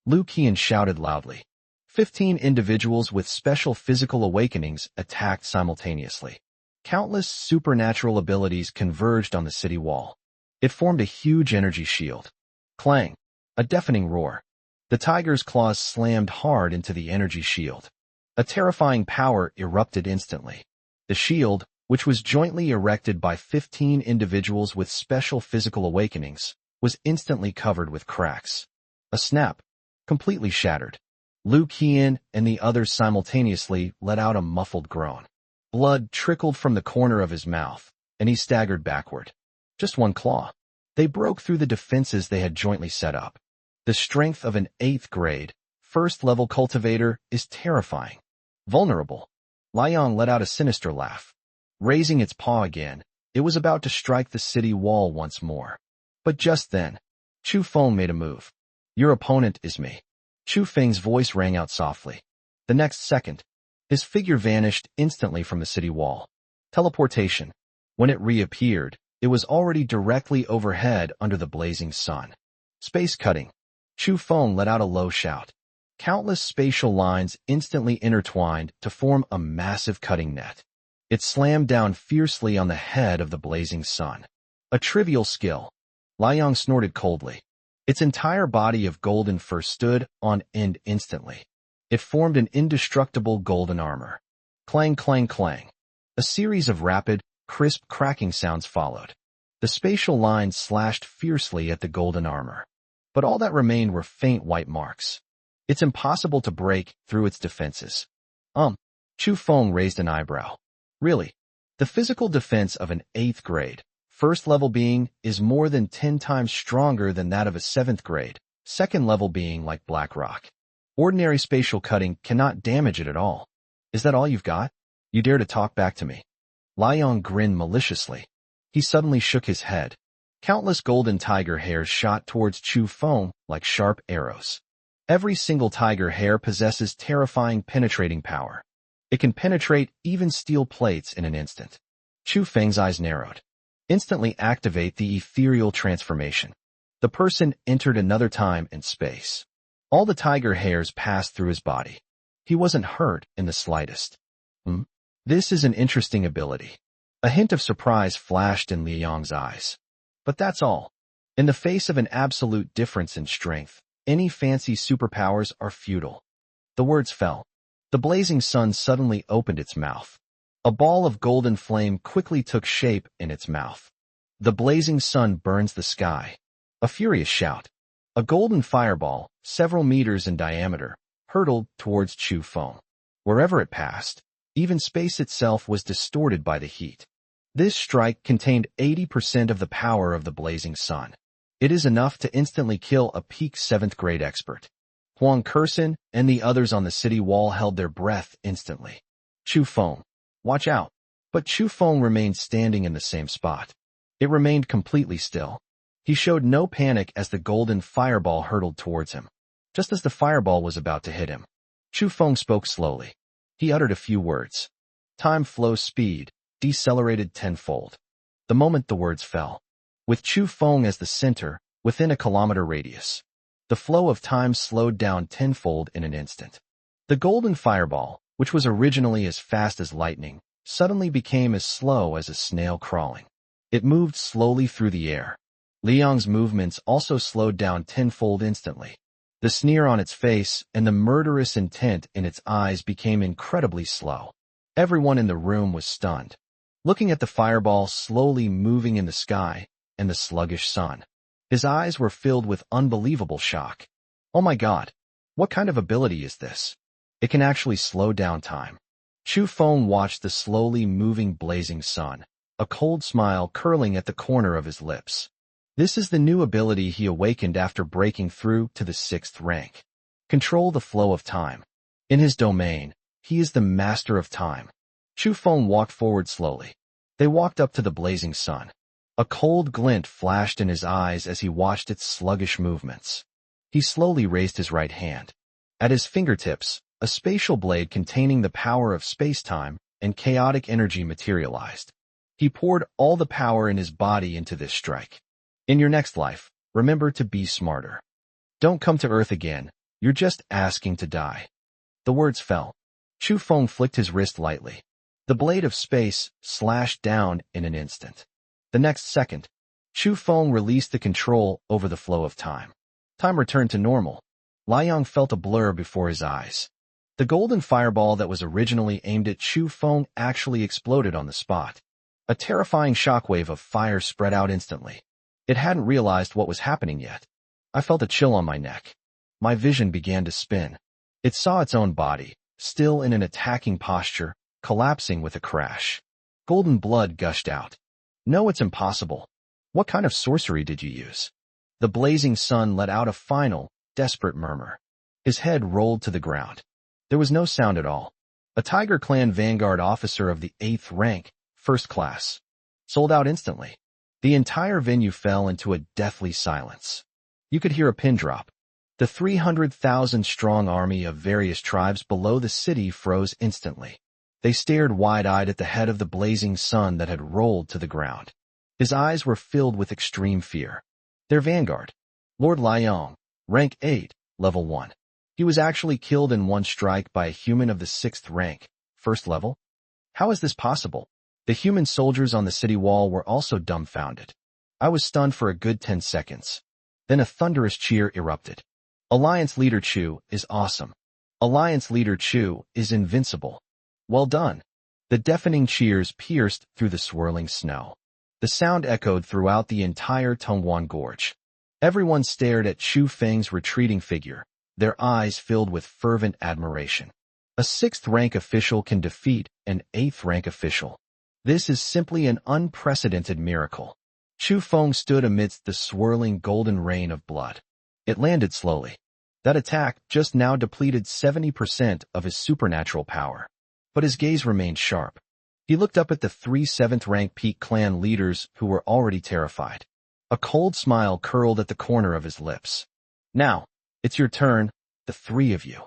Lu Qian shouted loudly. 15 individuals with special physical awakenings attacked simultaneously. Countless supernatural abilities converged on the city wall. It formed a huge energy shield. Clang! A deafening roar. The tiger's claws slammed hard into the energy shield. A terrifying power erupted instantly. The shield, which was jointly erected by 15 individuals with special physical awakenings, was instantly covered with cracks. A snap. Completely shattered. Lu Qian and the others simultaneously let out a muffled groan. Blood trickled from the corner of his mouth, and he staggered backward. Just one claw. They broke through the defenses they had jointly set up. The strength of an 8th-grade, 1st-level cultivator is terrifying. Vulnerable. Liang let out a sinister laugh. Raising its paw again, it was about to strike the city wall once more. But just then, Chu Feng made a move. Your opponent is me. Chu Feng's voice rang out softly. The next second, his figure vanished instantly from the city wall. Teleportation. When it reappeared, it was already directly overhead under the blazing sun. Space cutting. Chu Feng let out a low shout. Countless spatial lines instantly intertwined to form a massive cutting net. It slammed down fiercely on the head of the blazing sun. A trivial skill. Liang snorted coldly. Its entire body of golden fur stood on end instantly. It formed an indestructible golden armor. Clang, clang, clang. A series of rapid, crisp cracking sounds followed. The spatial lines slashed fiercely at the golden armor. But all that remained were faint white marks. It's impossible to break through its defenses. Chu Feng raised an eyebrow. Really? The physical defense of an 8th grade, first level being is more than 10 times stronger than that of a 7th grade, second level being like black rock. Ordinary spatial cutting cannot damage it at all. Is that all you've got? You dare to talk back to me? Liang grinned maliciously. He suddenly shook his head. Countless golden tiger hairs shot towards Chu Feng like sharp arrows. Every single tiger hair possesses terrifying penetrating power. It can penetrate even steel plates in an instant. Chu Feng's eyes narrowed. Instantly activate the ethereal transformation. The person entered another time and space. All the tiger hairs passed through his body. He wasn't hurt in the slightest. This is an interesting ability. A hint of surprise flashed in Liang's eyes. But that's all. In the face of an absolute difference in strength, any fancy superpowers are futile. The words fell. The blazing sun suddenly opened its mouth. A ball of golden flame quickly took shape in its mouth. The blazing sun burns the sky. A furious shout. A golden fireball, several meters in diameter, hurtled towards Chu Feng. Wherever it passed, even space itself was distorted by the heat. This strike contained 80% of the power of the blazing sun. It is enough to instantly kill a peak 7th grade expert. Huang Kursin and the others on the city wall held their breath instantly. Chu Feng, watch out. But Chu Feng remained standing in the same spot. It remained completely still. He showed no panic as the golden fireball hurtled towards him. Just as the fireball was about to hit him, Chu Feng spoke slowly. He uttered a few words. Time flow speed, decelerated tenfold. The moment the words fell, with Chu Feng as the center, within a kilometer radius, the flow of time slowed down tenfold in an instant. The golden fireball, which was originally as fast as lightning, suddenly became as slow as a snail crawling. It moved slowly through the air. Liang's movements also slowed down tenfold instantly. The sneer on its face and the murderous intent in its eyes became incredibly slow. Everyone in the room was stunned, looking at the fireball slowly moving in the sky and the sluggish sun. His eyes were filled with unbelievable shock. Oh my God, what kind of ability is this? It can actually slow down time. Chu Feng watched the slowly moving blazing sun, a cold smile curling at the corner of his lips. This is the new ability he awakened after breaking through to the 6th rank. Control the flow of time. In his domain, he is the master of time. Chu Feng walked forward slowly. They walked up to the blazing sun. A cold glint flashed in his eyes as he watched its sluggish movements. He slowly raised his right hand. At his fingertips, a spatial blade containing the power of space-time and chaotic energy materialized. He poured all the power in his body into this strike. In your next life, remember to be smarter. Don't come to Earth again, you're just asking to die. The words fell. Chu Feng flicked his wrist lightly. The blade of space slashed down in an instant. The next second, Chu Feng released the control over the flow of time. Time returned to normal. Liang felt a blur before his eyes. The golden fireball that was originally aimed at Chu Feng actually exploded on the spot. A terrifying shockwave of fire spread out instantly. It hadn't realized what was happening yet. I felt a chill on my neck. My vision began to spin. It saw its own body, still in an attacking posture, collapsing with a crash. Golden blood gushed out. No, it's impossible. What kind of sorcery did you use? The blazing sun let out a final, desperate murmur. His head rolled to the ground. There was no sound at all. A Tiger Clan Vanguard officer of the 8th rank, first class. Sold out instantly. The entire venue fell into a deathly silence. You could hear a pin drop. The 300,000-strong army of various tribes below the city froze instantly. They stared wide-eyed at the head of the blazing sun that had rolled to the ground. His eyes were filled with extreme fear. Their vanguard, Lord Liang, rank 8, level 1. He was actually killed in one strike by a human of the 6th rank, first level? How is this possible? The human soldiers on the city wall were also dumbfounded. I was stunned for a good 10 seconds. Then a thunderous cheer erupted. Alliance leader Chu is awesome. Alliance leader Chu is invincible. Well done. The deafening cheers pierced through the swirling snow. The sound echoed throughout the entire Tongan gorge. Everyone stared at Chu Feng's retreating figure, their eyes filled with fervent admiration. A 6th-rank official can defeat an 8th-rank official. This is simply an unprecedented miracle. Chu Feng stood amidst the swirling golden rain of blood. It landed slowly. That attack just now depleted 70% of his supernatural power. But his gaze remained sharp. He looked up at the 3 7th-rank Peak clan leaders who were already terrified. A cold smile curled at the corner of his lips. Now, it's your turn, the 3 of you.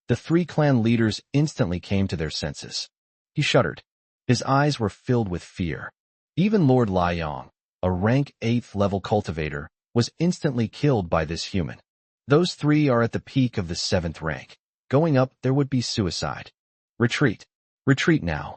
The 3 clan leaders instantly came to their senses. He shuddered. His eyes were filled with fear. Even Lord Liang, a rank 8th-level cultivator, was instantly killed by this human. Those 3 are at the peak of the 7th rank. Going up, there would be suicide. Retreat. Retreat now.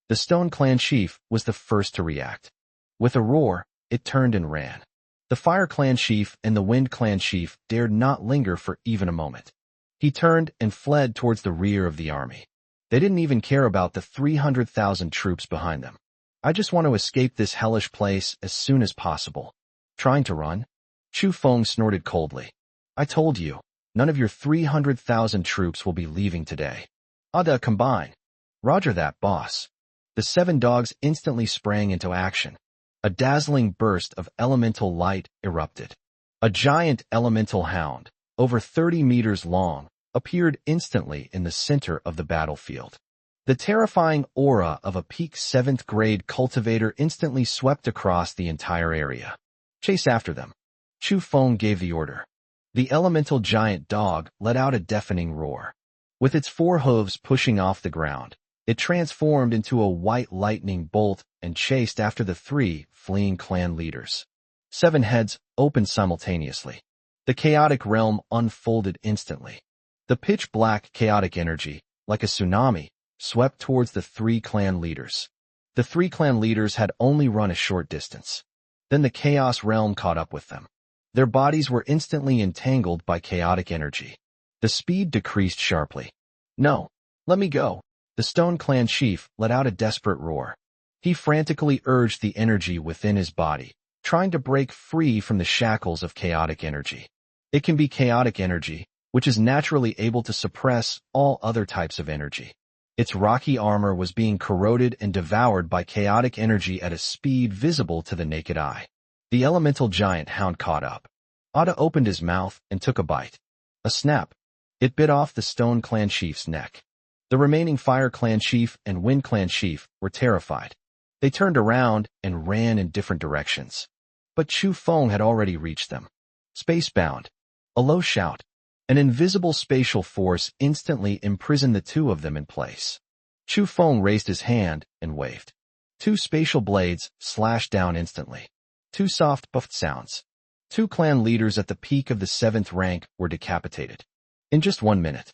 The Stone Clan chief was the first to react. With a roar, it turned and ran. The Fire Clan chief and the Wind Clan chief dared not linger for even a moment. He turned and fled towards the rear of the army. They didn't even care about the 300,000 troops behind them. I just want to escape this hellish place as soon as possible. Trying to run? Chu Feng snorted coldly. I told you, none of your 300,000 troops will be leaving today. Ada combine. Roger that, boss. The 7 dogs instantly sprang into action. A dazzling burst of elemental light erupted. A giant elemental hound, over 30 meters long, appeared instantly in the center of the battlefield. The terrifying aura of a peak 7th-grade cultivator instantly swept across the entire area. Chase after them. Chu Feng gave the order. The elemental giant dog let out a deafening roar. With its 4 hooves pushing off the ground, it transformed into a white lightning bolt and chased after the 3 fleeing clan leaders. 7 heads opened simultaneously. The chaotic realm unfolded instantly. The pitch-black chaotic energy, like a tsunami, swept towards the 3 clan leaders. The 3 clan leaders had only run a short distance. Then the chaos realm caught up with them. Their bodies were instantly entangled by chaotic energy. The speed decreased sharply. No, let me go. The Stone Clan chief let out a desperate roar. He frantically urged the energy within his body, trying to break free from the shackles of chaotic energy. It can be chaotic energy, which is naturally able to suppress all other types of energy. Its rocky armor was being corroded and devoured by chaotic energy at a speed visible to the naked eye. The elemental giant hound caught up. Ada opened his mouth and took a bite. A snap. It bit off the Stone Clan chief's neck. The remaining Fire Clan chief and Wind Clan chief were terrified. They turned around and ran in different directions. But Chu Feng had already reached them. Spacebound. A low shout. An invisible spatial force instantly imprisoned the 2 of them in place. Chu Feng raised his hand and waved. 2 spatial blades slashed down instantly. 2 soft buffed sounds. 2 clan leaders at the peak of the 7th rank were decapitated. In just 1 minute,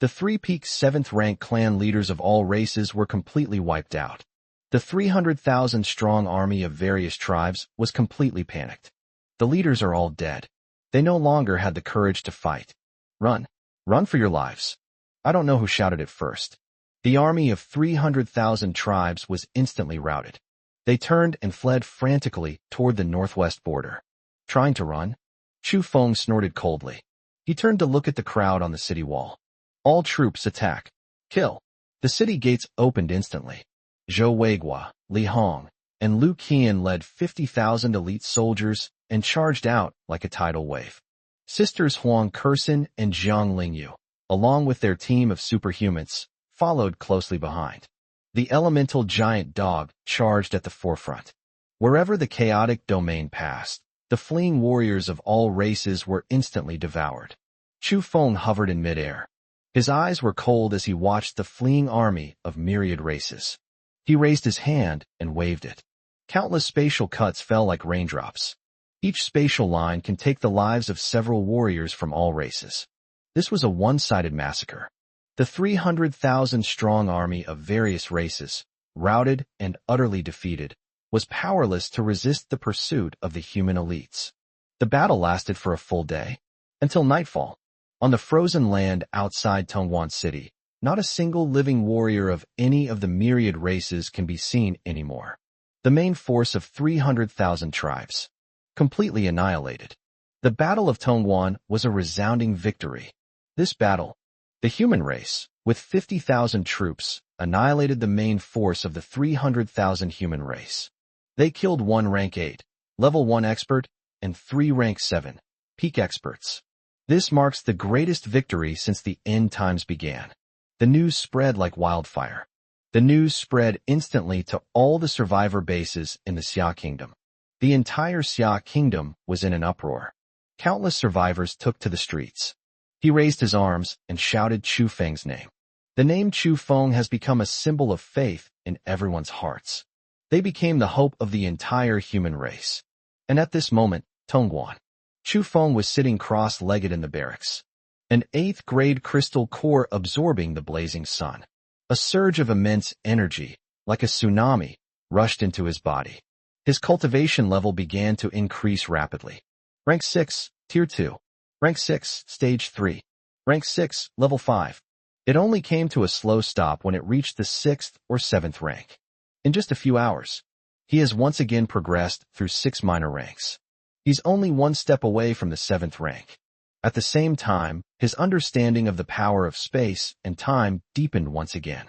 the 3 peak 7th rank clan leaders of all races were completely wiped out. The 300,000 strong army of various tribes was completely panicked. The leaders are all dead. They no longer had the courage to fight. Run. Run for your lives. I don't know who shouted it first. The army of 300,000 tribes was instantly routed. They turned and fled frantically toward the northwest border. Trying to run? Chu Feng snorted coldly. He turned to look at the crowd on the city wall. All troops attack. Kill. The city gates opened instantly. Zhou Weigua, Li Hong, and Lu Qian led 50,000 elite soldiers and charged out like a tidal wave. Sisters Huang Kersen and Jiang Lingyu, along with their team of superhumans, followed closely behind. The elemental giant dog charged at the forefront. Wherever the chaotic domain passed, the fleeing warriors of all races were instantly devoured. Chu Feng hovered in midair. His eyes were cold as he watched the fleeing army of myriad races. He raised his hand and waved it. Countless spatial cuts fell like raindrops. Each spatial line can take the lives of several warriors from all races. This was a one-sided massacre. The 300,000-strong army of various races, routed and utterly defeated, was powerless to resist the pursuit of the human elites. The battle lasted for a full day, until nightfall. On the frozen land outside Tongan City, not a single living warrior of any of the myriad races can be seen anymore. The main force of 300,000 tribes, completely annihilated. The Battle of Tongan was a resounding victory. This battle, the human race, with 50,000 troops, annihilated the main force of the 300,000 human race. They killed 1 rank 8, level 1 expert, and 3 rank 7, peak experts. This marks the greatest victory since the end times began. The news spread like wildfire. The news spread instantly to all the survivor bases in the Xia Kingdom. The entire Xia Kingdom was in an uproar. Countless survivors took to the streets. He raised his arms and shouted Chu Feng's name. The name Chu Feng has become a symbol of faith in everyone's hearts. They became the hope of the entire human race. And at this moment, Tongan. Chu Feng was sitting cross-legged in the barracks. An 8th grade crystal core absorbing the blazing sun. A surge of immense energy, like a tsunami, rushed into his body. His cultivation level began to increase rapidly. Rank 6, Tier 2. Rank 6, Stage 3. Rank 6, Level 5. It only came to a slow stop when it reached the 6th or 7th rank. In just a few hours, he has once again progressed through 6 minor ranks. He's only 1 step away from the 7th rank. At the same time, his understanding of the power of space and time deepened once again.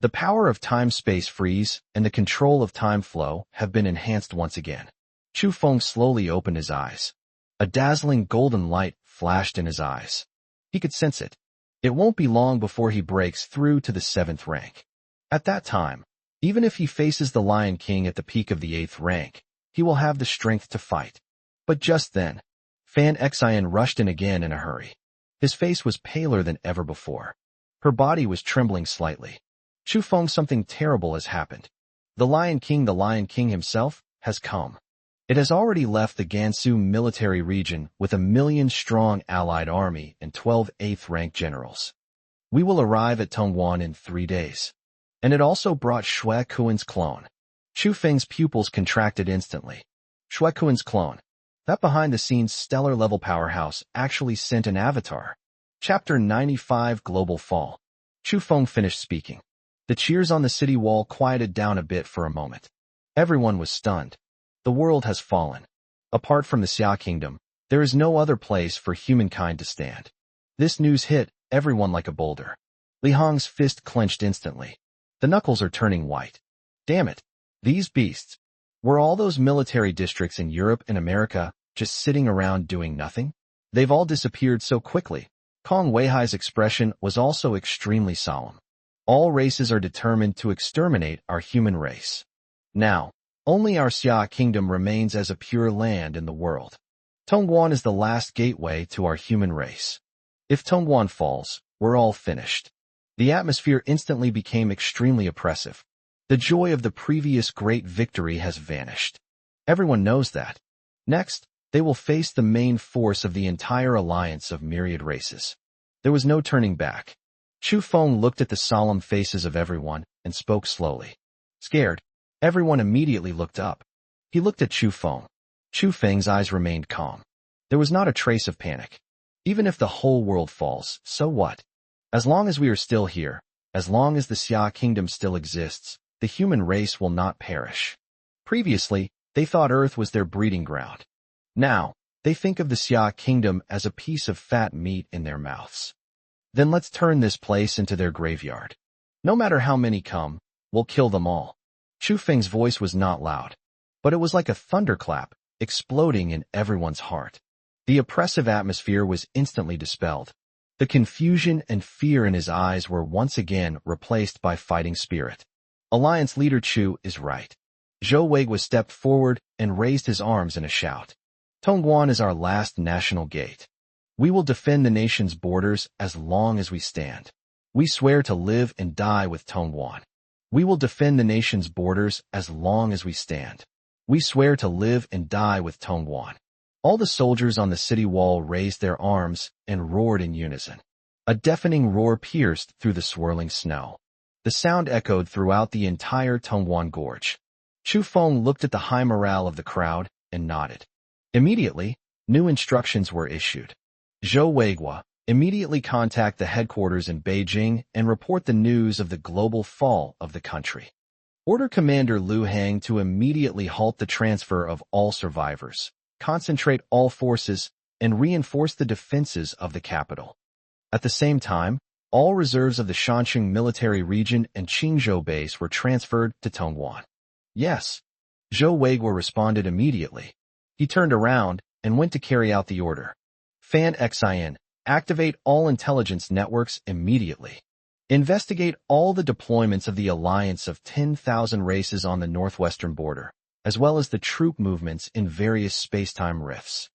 The power of time-space freeze and the control of time flow have been enhanced once again. Chu Feng slowly opened his eyes. A dazzling golden light flashed in his eyes. He could sense it. It won't be long before he breaks through to the 7th rank. At that time, even if he faces the Lion King at the peak of the 8th rank, he will have the strength to fight. But just then, Fan Xian rushed in again in a hurry. His face was paler than ever before. Her body was trembling slightly. Chu Feng, something terrible has happened. The Lion King himself, has come. It has already left the Gansu military region with 1 million-strong allied army and 12 8th-rank generals. We will arrive at Tongan in 3 days. And it also brought Shui Kuan's clone. Chu Feng's pupils contracted instantly. Shui Kuan's clone. That behind-the-scenes stellar-level powerhouse actually sent an avatar. Chapter 95 Global Fall. Chu Feng finished speaking. The cheers on the city wall quieted down a bit for a moment. Everyone was stunned. The world has fallen. Apart from the Xia Kingdom, there is no other place for humankind to stand. This news hit everyone like a boulder. Li Hong's fist clenched instantly. The knuckles are turning white. Damn it. These beasts. Were all those military districts in Europe and America just sitting around doing nothing? They've all disappeared so quickly. Kong Weihai's expression was also extremely solemn. All races are determined to exterminate our human race. Now, only our Xia Kingdom remains as a pure land in the world. Tongan is the last gateway to our human race. If Tongan falls, we're all finished. The atmosphere instantly became extremely oppressive. The joy of the previous great victory has vanished. Everyone knows that. Next, they will face the main force of the entire alliance of myriad races. There was no turning back. Chu Feng looked at the solemn faces of everyone and spoke slowly. Scared, everyone immediately looked up. He looked at Chu Feng. Chu Feng's eyes remained calm. There was not a trace of panic. Even if the whole world falls, so what? As long as we are still here, as long as the Xia Kingdom still exists, the human race will not perish. Previously, they thought Earth was their breeding ground. Now, they think of the Xia Kingdom as a piece of fat meat in their mouths. Then let's turn this place into their graveyard. No matter how many come, we'll kill them all. Chu Feng's voice was not loud, but it was like a thunderclap, exploding in everyone's heart. The oppressive atmosphere was instantly dispelled. The confusion and fear in his eyes were once again replaced by fighting spirit. Alliance leader Chu is right. Zhou Weiguo stepped forward and raised his arms in a shout. Tongan is our last national gate. We will defend the nation's borders as long as we stand. We swear to live and die with Tongan. We will defend the nation's borders as long as we stand. We swear to live and die with Tongan. All the soldiers on the city wall raised their arms and roared in unison. A deafening roar pierced through the swirling snow. The sound echoed throughout the entire Tongan Gorge. Chu Feng looked at the high morale of the crowd and nodded. Immediately, new instructions were issued. Zhou Weiguo, Immediately contact the headquarters in Beijing and report the news of the global fall of the country. Order Commander Liu Hang to immediately halt the transfer of all survivors, concentrate all forces, and reinforce the defenses of the capital. At the same time, all reserves of the Shanxing military region and Qingzhou base were transferred to Tongan. Yes. Zhou Weiguo responded immediately. He turned around and went to carry out the order. Fan Xin, activate all intelligence networks immediately. Investigate all the deployments of the alliance of 10,000 races on the northwestern border, as well as the troop movements in various space-time rifts.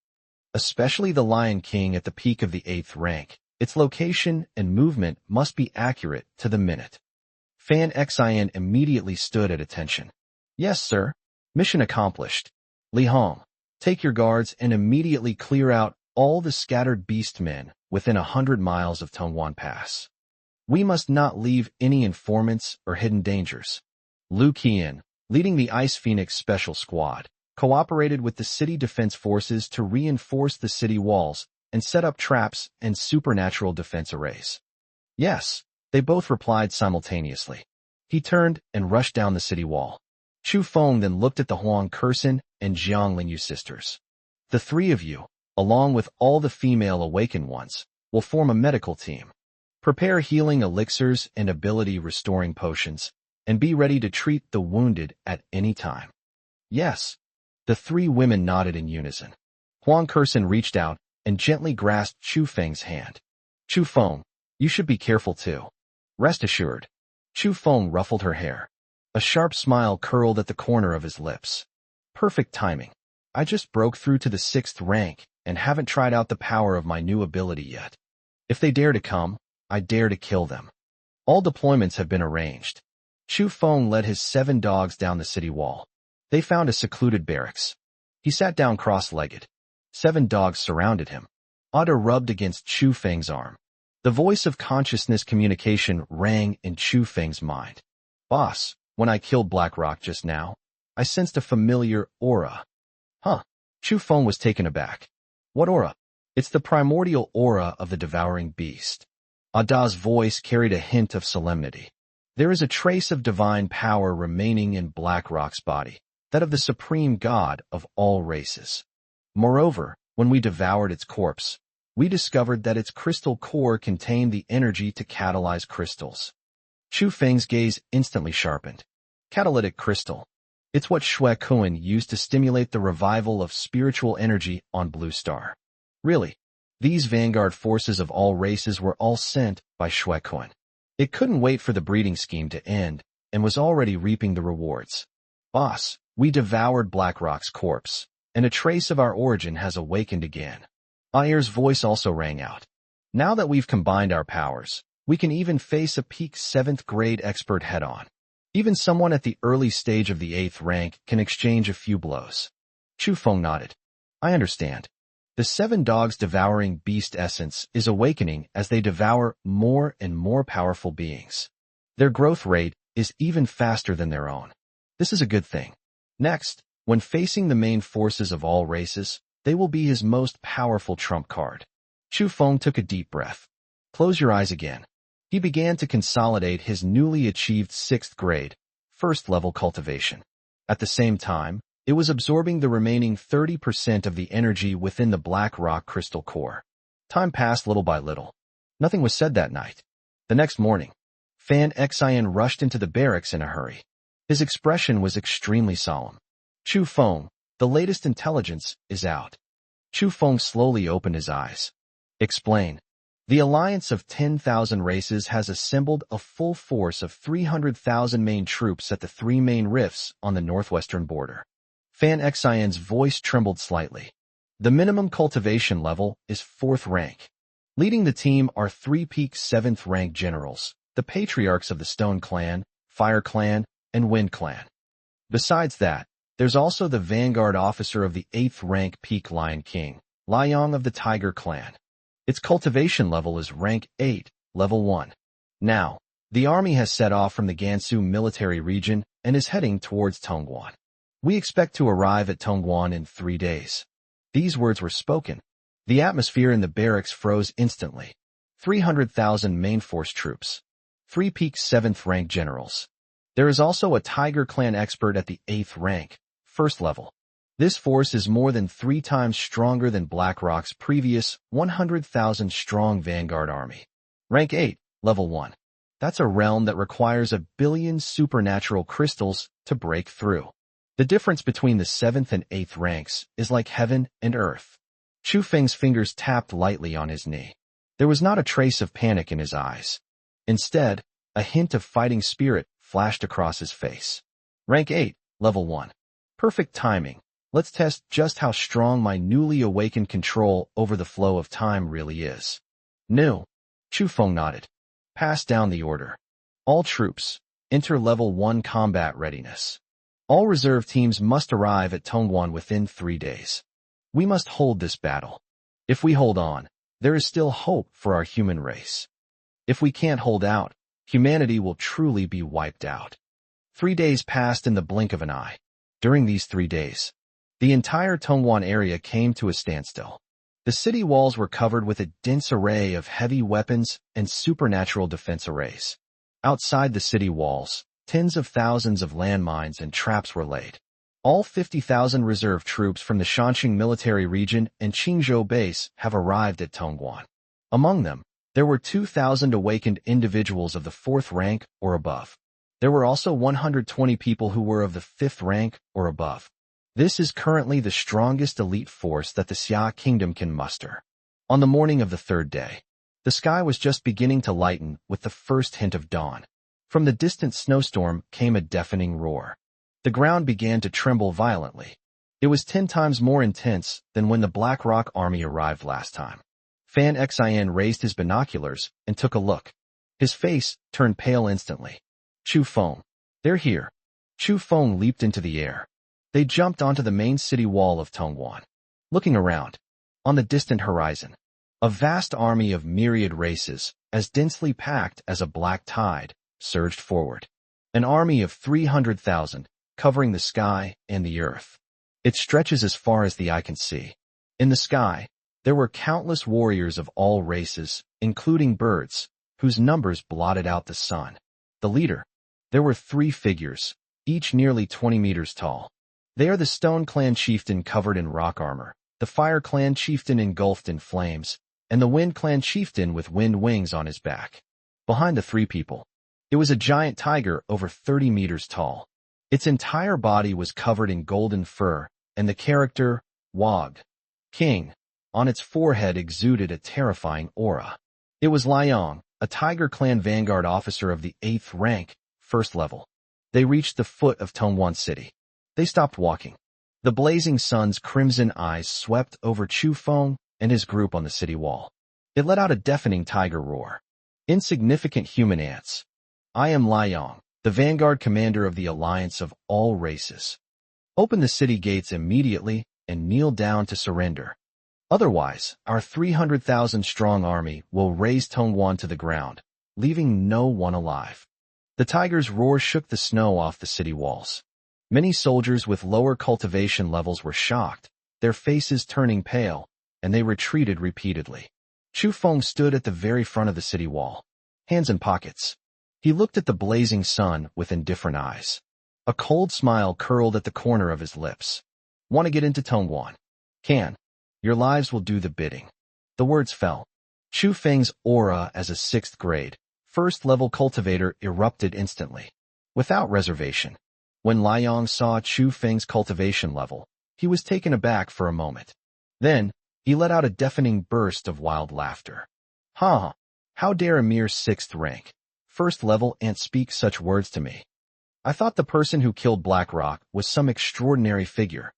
Especially the Lion King at the peak of the 8th rank, its location and movement must be accurate to the minute. Fan Xin immediately stood at attention. Yes, sir. Mission accomplished. Li Hong, take your guards and immediately clear out all the scattered beast men within 100 miles of Tongwan Pass. We must not leave any informants or hidden dangers. Liu Qian, leading the Ice Phoenix Special Squad, cooperated with the city defense forces to reinforce the city walls and set up traps and supernatural defense arrays. Yes, they both replied simultaneously. He turned and rushed down the city wall. Chu Feng then looked at the Huang Kursin and Jiang Lingyu sisters. The three of you, along with all the female awakened ones, will form a medical team. Prepare healing elixirs and ability-restoring potions, and be ready to treat the wounded at any time. Yes. The three women nodded in unison. Huang Kursin reached out and gently grasped Chu Feng's hand. Chu Feng, you should be careful too. Rest assured. Chu Feng ruffled her hair. A sharp smile curled at the corner of his lips. Perfect timing. I just broke through to the 6th rank and haven't tried out the power of my new ability yet. If they dare to come, I dare to kill them. All deployments have been arranged. Chu Feng led his 7 dogs down the city wall. They found a secluded barracks. He sat down cross-legged. 7 dogs surrounded him. Ada rubbed against Chu Feng's arm. The voice of consciousness communication rang in Chu Feng's mind. Boss, when I killed Blackrock just now, I sensed a familiar aura. Huh? Chu Feng was taken aback. What aura? It's the primordial aura of the devouring beast. Ada's voice carried a hint of solemnity. There is a trace of divine power remaining in Blackrock's body, that of the supreme god of all races. Moreover, when we devoured its corpse, we discovered that its crystal core contained the energy to catalyze crystals. Chu Feng's gaze instantly sharpened. Catalytic crystal. It's what Shui Kuan used to stimulate the revival of spiritual energy on Blue Star. Really, these vanguard forces of all races were all sent by Shui Kuan. It couldn't wait for the breeding scheme to end and was already reaping the rewards. Boss, we devoured Blackrock's corpse, and a trace of our origin has awakened again. Ayer's voice also rang out. Now that we've combined our powers, we can even face a peak 7th grade expert head-on. Even someone at the early stage of the 8th rank can exchange a few blows. Chu Feng nodded. I understand. The 7 dogs devouring beast essence is awakening as they devour more and more powerful beings. Their growth rate is even faster than their own. This is a good thing. Next, when facing the main forces of all races, they will be his most powerful trump card. Chu Feng took a deep breath. Close your eyes again. He began to consolidate his newly achieved 6th grade, 1st level cultivation. At the same time, it was absorbing the remaining 30% of the energy within the black rock crystal core. Time passed little by little. Nothing was said that night. The next morning, Fan Xian rushed into the barracks in a hurry. His expression was extremely solemn. Chu Feng, the latest intelligence is out. Chu Feng slowly opened his eyes. Explain. The alliance of 10,000 races has assembled a full force of 300,000 main troops at the 3 main rifts on the northwestern border. Fan Xian's voice trembled slightly. The minimum cultivation level is 4th rank. Leading the team are 3 peak 7th rank generals, the patriarchs of the Stone Clan, Fire Clan, and Wind Clan. Besides that, there's also the vanguard officer of the 8th rank peak Lion King, Liang of the Tiger Clan. Its cultivation level is rank 8, level 1. Now, the army has set off from the Gansu military region and is heading towards Tongwan. We expect to arrive at Tongwan in 3 days. These words were spoken. The atmosphere in the barracks froze instantly. 300,000 main force troops, 3 peak 7th rank generals. There is also a Tiger Clan expert at the 8th rank, 1st level. This force is more than 3 times stronger than BlackRock's previous 100,000 strong Vanguard army. Rank 8, level 1. That's a realm that requires 1 billion supernatural crystals to break through. The difference between the 7th and 8th ranks is like heaven and earth. Chu Feng's fingers tapped lightly on his knee. There was not a trace of panic in his eyes. Instead, a hint of fighting spirit flashed across his face. Rank 8, level 1. Perfect timing. Let's test just how strong my newly awakened control over the flow of time really is. New. Chu Feng nodded. Pass down the order. All troops, enter level 1 combat readiness. All reserve teams must arrive at Tongan within 3 days. We must hold this battle. If we hold on, there is still hope for our human race. If we can't hold out, humanity will truly be wiped out. 3 days passed in the blink of an eye. During these 3 days, the entire Tongan area came to a standstill. The city walls were covered with a dense array of heavy weapons and supernatural defense arrays. Outside the city walls, tens of thousands of landmines and traps were laid. All 50,000 reserve troops from the Shanxing military region and Qingzhou base have arrived at Tongan. Among them, there were 2,000 awakened individuals of the 4th rank or above. There were also 120 people who were of the 5th rank or above. This is currently the strongest elite force that the Xia Kingdom can muster. On the morning of the 3rd day, the sky was just beginning to lighten with the first hint of dawn. From the distant snowstorm came a deafening roar. The ground began to tremble violently. It was 10 times more intense than when the BlackRock army arrived last time. Fan Xin raised his binoculars and took a look. His face turned pale instantly. Chu Feng. They're here. Chu Feng leaped into the air. They jumped onto the main city wall of Tongan. Looking around, on the distant horizon, a vast army of myriad races, as densely packed as a black tide, surged forward. An army of 300,000, covering the sky and the earth. It stretches as far as the eye can see. In the sky, there were countless warriors of all races, including birds, whose numbers blotted out the sun. The leader. There were 3 figures, each nearly 20 meters tall. They are the Stone Clan chieftain covered in rock armor, the Fire Clan chieftain engulfed in flames, and the Wind Clan chieftain with wind wings on his back. Behind the 3 people, it was a giant tiger over 30 meters tall. Its entire body was covered in golden fur, and the character, Wog, King, on its forehead exuded a terrifying aura. It was Liang, a Tiger Clan Vanguard officer of the 8th rank, 1st level. They reached the foot of Tongan City. They stopped walking. The blazing sun's crimson eyes swept over Chu Feng and his group on the city wall. It let out a deafening tiger roar. Insignificant human ants. I am Liang, the Vanguard commander of the Alliance of all races. Open the city gates immediately and kneel down to surrender. Otherwise, our 300,000 strong army will raze Tongan to the ground, leaving no one alive. The tiger's roar shook the snow off the city walls. Many soldiers with lower cultivation levels were shocked, their faces turning pale, and they retreated repeatedly. Chu Feng stood at the very front of the city wall, hands in pockets. He looked at the blazing sun with indifferent eyes. A cold smile curled at the corner of his lips. Want to get into Tongan? Can. Your lives will do the bidding. The words fell. Chu Feng's aura as a 6th grade, 1st level cultivator erupted instantly. Without reservation. When Liang saw Chu Feng's cultivation level, he was taken aback for a moment. Then, he let out a deafening burst of wild laughter. Ha! How dare a mere 6th rank, 1st level ant speak such words to me? I thought the person who killed BlackRock was some extraordinary figure.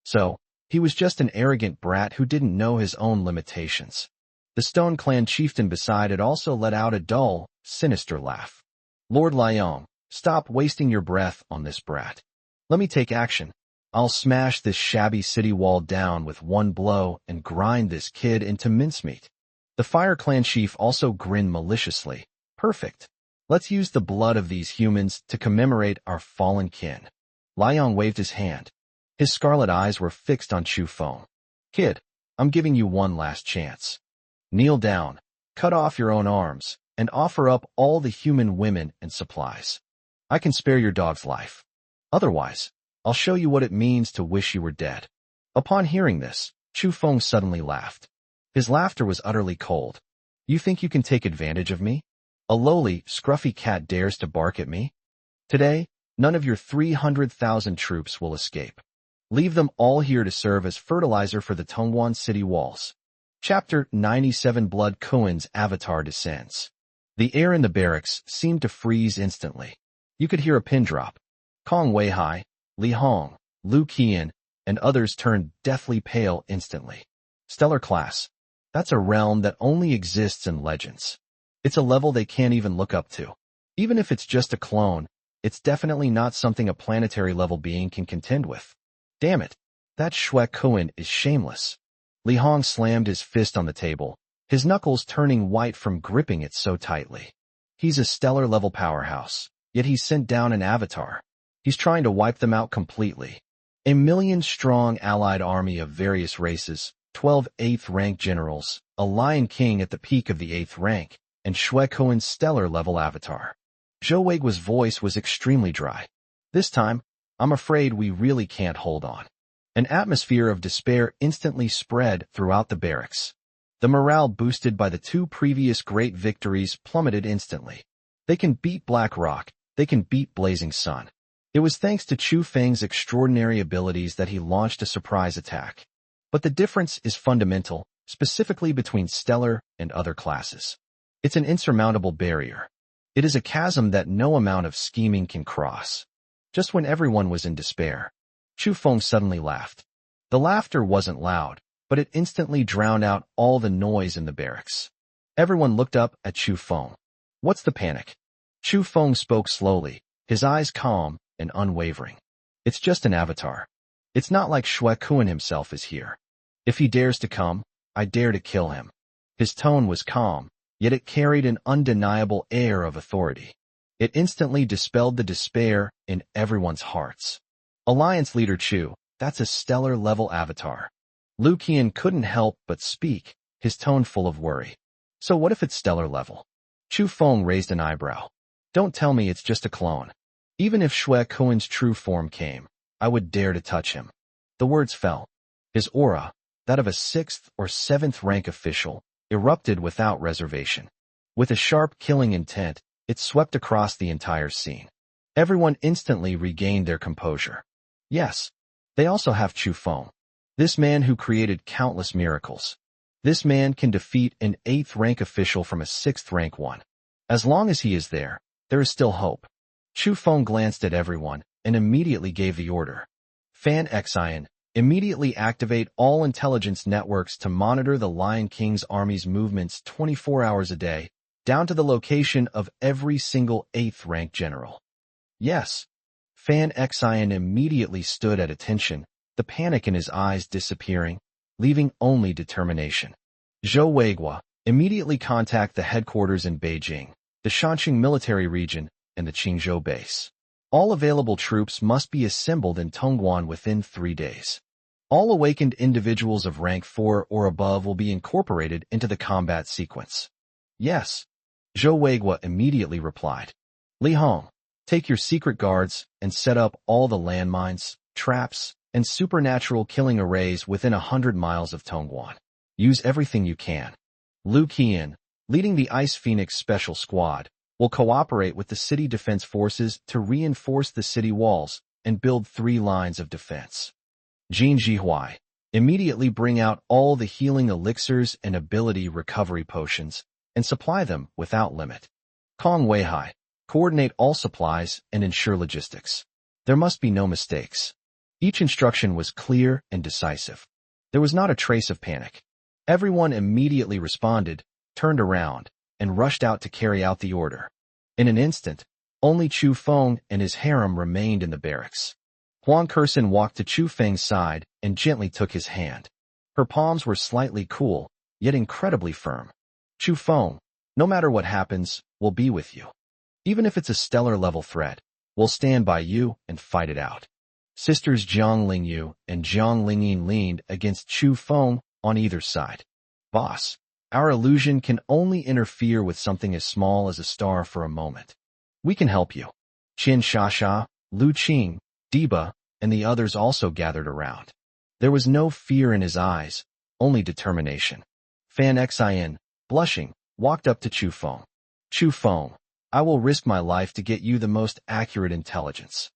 So, he was just an arrogant brat who didn't know his own limitations. The Stone Clan chieftain beside it also let out a dull, sinister laugh. Lord Liang, stop wasting your breath on this brat. Let me take action. I'll smash this shabby city wall down with one blow and grind this kid into mincemeat. The Fire Clan chief also grinned maliciously. Perfect. Let's use the blood of these humans to commemorate our fallen kin. Liang waved his hand. His scarlet eyes were fixed on Chu Feng. Kid, I'm giving you one last chance. Kneel down. cut off your own arms, and offer up all the human women and supplies. I can spare your dog's life. Otherwise, I'll show you what it means to wish you were dead." Upon hearing this, Chu Feng suddenly laughed. His laughter was utterly cold. "You think you can take advantage of me? A lowly, scruffy cat dares to bark at me? Today, none of your 300,000 troops will escape. Leave them all here to serve as fertilizer for the Tongan city walls." Chapter 97. Blood Koan's avatar descends. The air in the barracks seemed to freeze instantly. You could hear a pin drop. Kong Weihai, Li Hong, Lu Qian, and others turned deathly pale instantly. Stellar class. That's a realm that only exists in legends. It's a level they can't even look up to. Even if it's just a clone, it's definitely not something a planetary level being can contend with. Damn it, that Shue Koan is shameless. Li Hong slammed his fist on the table, his knuckles turning white from gripping it so tightly. He's a stellar level powerhouse, yet he's sent down an avatar. He's trying to wipe them out completely. A million-strong allied army of various races, 12 8th-rank generals, a Lion King at the peak of the 8th rank, and Shue Koan's stellar-level avatar. Zhou Weiguo's voice was extremely dry. "This time, I'm afraid we really can't hold on." An atmosphere of despair instantly spread throughout the barracks. The morale boosted by the two previous great victories plummeted instantly. They can beat Black Rock, they can beat Blazing Sun. It was thanks to Chu Feng's extraordinary abilities that he launched a surprise attack. But the difference is fundamental, specifically between stellar and other classes. It's an insurmountable barrier. It is a chasm that no amount of scheming can cross. Just when everyone was in despair, Chu Feng suddenly laughed. The laughter wasn't loud, but it instantly drowned out all the noise in the barracks. Everyone looked up at Chu Feng. "What's the panic?" Chu Feng spoke slowly, his eyes calm and unwavering. "It's just an avatar. It's not like Shue Koan himself is here. If he dares to come, I dare to kill him." His tone was calm, yet it carried an undeniable air of authority. It instantly dispelled the despair in everyone's hearts. Alliance leader Chu, that's a stellar-level avatar. Lu Qian couldn't help but speak, his tone full of worry. "So what if it's stellar level?" Chu Feng raised an eyebrow. "Don't tell me it's just a clone. Even if Shue Koan's true form came, I would dare to touch him." The words fell. His aura, that of a 6th or 7th rank official, erupted without reservation. With a sharp killing intent, it swept across the entire scene. Everyone instantly regained their composure. Yes, they also have Chu Feng. This man who created countless miracles. This man can defeat an 8th rank official from a 6th rank one. As long as he is there, there is still hope. Chu Feng glanced at everyone and immediately gave the order. Fan Xian, immediately activate all intelligence networks to monitor the Lion King's army's movements 24 hours a day, down to the location of every single 8th rank general. Yes. Fan Xian immediately stood at attention, the panic in his eyes disappearing, leaving only determination. Zhou Weiguo, immediately contact the headquarters in Beijing, the Shanxing military region, and the Qingzhou base. All available troops must be assembled in Tongan within 3 days. All awakened individuals of rank 4 or above will be incorporated into the combat sequence. Yes. Zhou Weiguo immediately replied. Li Hong, take your secret guards and set up all the landmines, traps, and supernatural killing arrays within 100 miles of Tongan. Use everything you can. Lu Qian, leading the Ice Phoenix Special Squad, will cooperate with the city defense forces to reinforce the city walls and build 3 lines of defense. Jin Jihuai, immediately bring out all the healing elixirs and ability recovery potions and supply them without limit. Kong Weihai, coordinate all supplies and ensure logistics. There must be no mistakes. Each instruction was clear and decisive. There was not a trace of panic. Everyone immediately responded, turned around, and rushed out to carry out the order. In an instant, only Chu Feng and his harem remained in the barracks. Huang Kersen walked to Chu Feng's side and gently took his hand. Her palms were slightly cool, yet incredibly firm. Chu Feng, no matter what happens, we'll be with you. Even if it's a stellar-level threat, we'll stand by you and fight it out. Sisters Jiang Lingyu and Jiang Lingyin leaned against Chu Feng on either side. Boss, Our illusion can only interfere with something as small as a star for a moment. We can help you. Qin Shasha, Lu Qing, Deba, and the others also gathered around. There was no fear in his eyes, only determination. Fan Xin, blushing, walked up to Chu Feng. Chu Feng, I will risk my life to get you the most accurate intelligence.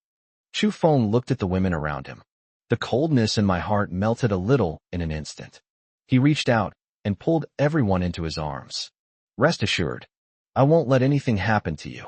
Chu Feng looked at the women around him. The coldness in my heart melted a little in an instant. He reached out and pulled everyone into his arms. Rest assured, I won't let anything happen to you.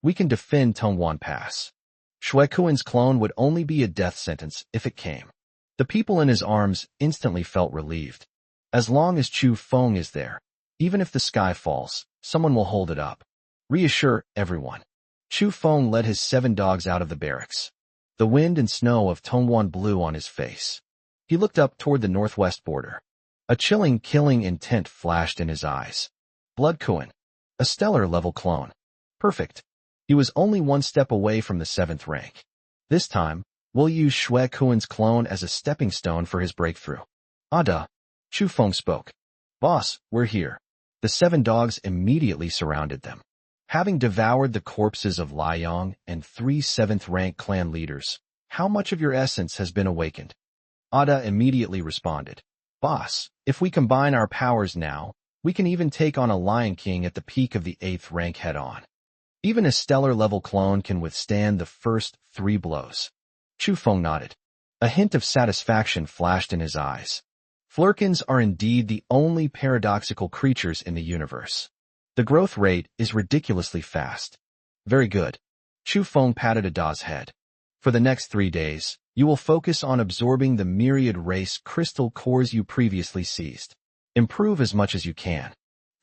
We can defend Tongan Pass. Shuekuan's clone would only be a death sentence if it came. The people in his arms instantly felt relieved. As long as Chu Feng is there, even if the sky falls, someone will hold it up. Reassure everyone. Chu Feng led his 7 dogs out of the barracks. The wind and snow of Tongan blew on his face. He looked up toward the northwest border. A chilling, killing intent flashed in his eyes. Blood Kuan. A stellar-level clone. Perfect. He was only 1 step away from the 7th rank. This time, we'll use Shuekuan's clone as a stepping stone for his breakthrough. Ada. Chu Feng spoke. Boss, we're here. The 7 dogs immediately surrounded them. Having devoured the corpses of Liang and 3 7th-rank clan leaders, how much of your essence has been awakened? Ada immediately responded. Boss, if we combine our powers now, we can even take on a Lion King at the peak of the 8th rank head-on. Even a stellar-level clone can withstand the first 3 blows. Chu Feng nodded. A hint of satisfaction flashed in his eyes. Flurkins are indeed the only paradoxical creatures in the universe. The growth rate is ridiculously fast. Very good. Chu Feng patted Ada's head. For the next 3 days, you will focus on absorbing the myriad race crystal cores you previously seized. Improve as much as you can.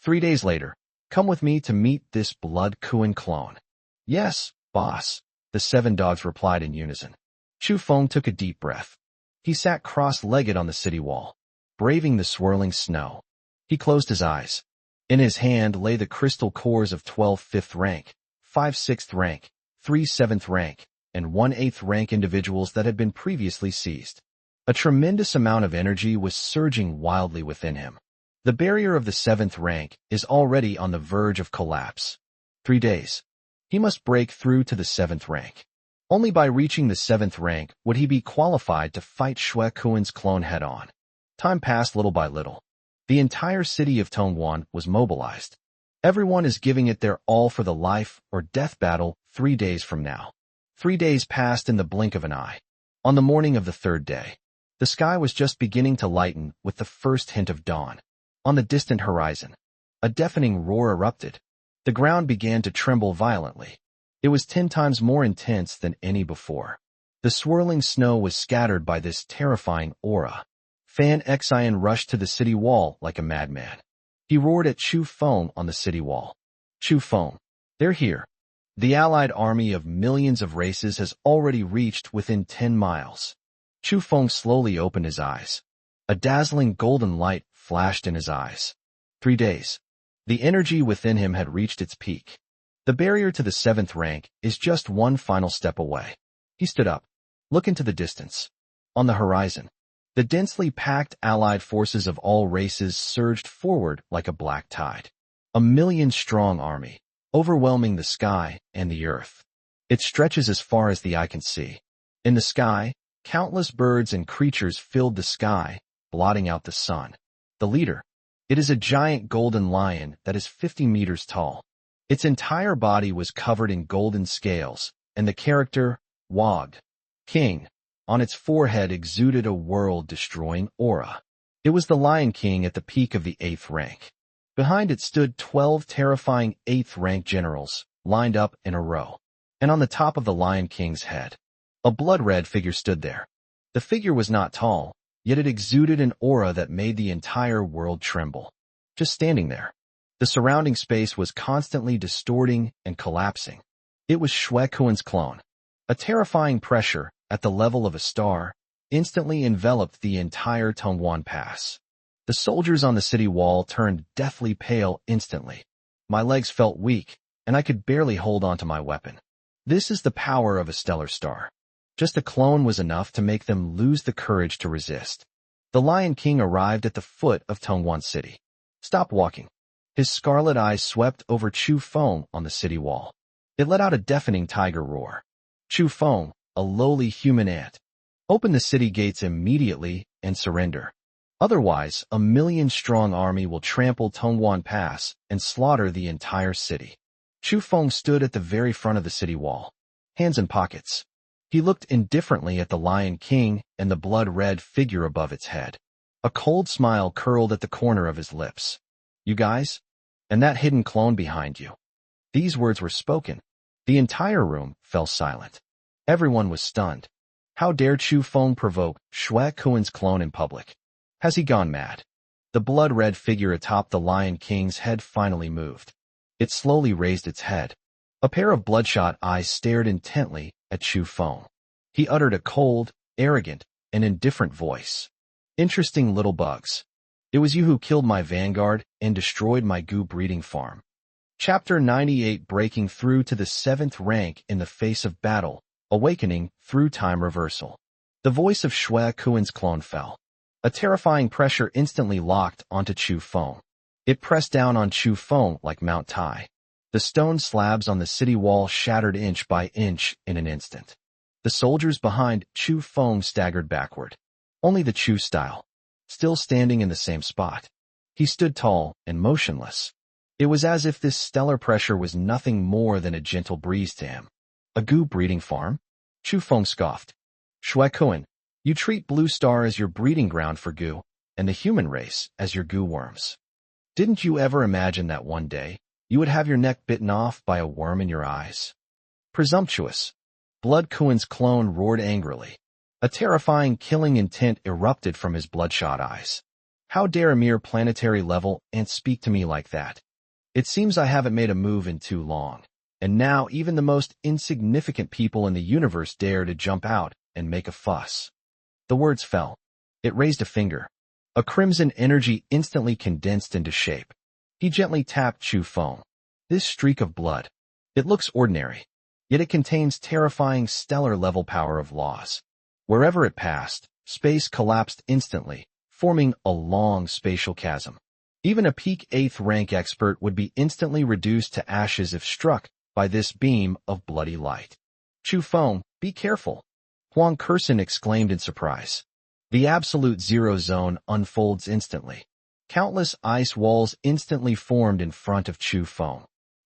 3 days later, come with me to meet this Blood Kuan clone. Yes, boss, the 7 dogs replied in unison. Chu Feng took a deep breath. He sat cross-legged on the city wall, braving the swirling snow. He closed his eyes. In his hand lay the crystal cores of 12 5th rank, 5 6th rank, 3 7th rank, and 1 8th rank individuals that had been previously seized. A tremendous amount of energy was surging wildly within him. The barrier of the 7th rank is already on the verge of collapse. 3 days. He must break through to the 7th rank. Only by reaching the 7th rank would he be qualified to fight Shuekuan's clone head-on. Time passed little by little. The entire city of Tongan was mobilized. Everyone is giving it their all for the life or death battle 3 days from now. 3 days passed in the blink of an eye. On the morning of the 3rd day, the sky was just beginning to lighten with the first hint of dawn. On the distant horizon, a deafening roar erupted. The ground began to tremble violently. It was 10 times more intense than any before. The swirling snow was scattered by this terrifying aura. Fan Xin rushed to the city wall like a madman. He roared at Chu Feng on the city wall. Chu Feng, they're here. The allied army of millions of races has already reached within 10 miles. Chu Feng slowly opened his eyes. A dazzling golden light flashed in his eyes. 3 days. The energy within him had reached its peak. The barrier to the 7th rank is just 1 final step away. He stood up. Look into the distance. On the horizon, the densely packed allied forces of all races surged forward like a black tide. A 1,000,000-strong army, overwhelming the sky and the earth. It stretches as far as the eye can see. In the sky, countless birds and creatures filled the sky, blotting out the sun. The leader. It is a giant golden lion that is 50 meters tall. Its entire body was covered in golden scales, and the character, Wang King, on its forehead exuded a world-destroying aura. It was the Lion King at the peak of the 8th rank. Behind it stood 12 terrifying 8th rank generals, lined up in a row. And on the top of the Lion King's head, a blood-red figure stood there. The figure was not tall, yet it exuded an aura that made the entire world tremble. Just standing there. The surrounding space was constantly distorting and collapsing. It was Shuekuan's clone. A terrifying pressure, at the level of a star, instantly enveloped the entire Tongan Pass. The soldiers on the city wall turned deathly pale instantly. My legs felt weak, and I could barely hold onto my weapon. This is the power of a stellar star. Just a clone was enough to make them lose the courage to resist. The Lion King arrived at the foot of Tongan City. Stop walking. His scarlet eyes swept over Chu Feng on the city wall. It let out a deafening tiger roar. Chu Feng, a lowly human ant. Open the city gates immediately and surrender. Otherwise, a million-strong army will trample Tongan Pass and slaughter the entire city. Chu Feng stood at the very front of the city wall, hands in pockets. He looked indifferently at the Lion King and the blood-red figure above its head. A cold smile curled at the corner of his lips. You guys? And that hidden clone behind you. These words were spoken. The entire room fell silent. Everyone was stunned. How dare Chu Feng provoke Shui Kuan's clone in public? Has he gone mad? The blood-red figure atop the Lion King's head finally moved. It slowly raised its head. A pair of bloodshot eyes stared intently at Chu Feng. He uttered a cold, arrogant, and indifferent voice. Interesting little bugs. It was you who killed my vanguard and destroyed my goo breeding farm. Chapter 98 Breaking through to the 7th rank in the face of battle, awakening through time reversal. The voice of Shui Kuan's clone fell. A terrifying pressure instantly locked onto Chu Feng. It pressed down on Chu Feng like Mount Tai. The stone slabs on the city wall shattered inch by inch in an instant. The soldiers behind Chu Feng staggered backward. Only the Chu style, still standing in the same spot. He stood tall and motionless. It was as if this stellar pressure was nothing more than a gentle breeze to him. A goo breeding farm? Chu Feng scoffed. Shui Kuan, you treat Blue Star as your breeding ground for goo, and the human race as your goo worms. Didn't you ever imagine that one day, you would have your neck bitten off by a worm in your eyes? Presumptuous. Blood Kuan's clone roared angrily. A terrifying killing intent erupted from his bloodshot eyes. How dare a mere planetary level ant speak to me like that? It seems I haven't made a move in too long, and now even the most insignificant people in the universe dare to jump out and make a fuss. The words fell. It raised a finger. A crimson energy instantly condensed into shape. He gently tapped Chu Feng. This streak of blood. It looks ordinary, yet it contains terrifying stellar-level power of laws. Wherever it passed, space collapsed instantly, forming a long spatial chasm. Even a peak 8th rank expert would be instantly reduced to ashes if struck by this beam of bloody light. Chu Feng, be careful. Huang Kursin exclaimed in surprise. The absolute zero zone unfolds instantly. Countless ice walls instantly formed in front of Chu Feng.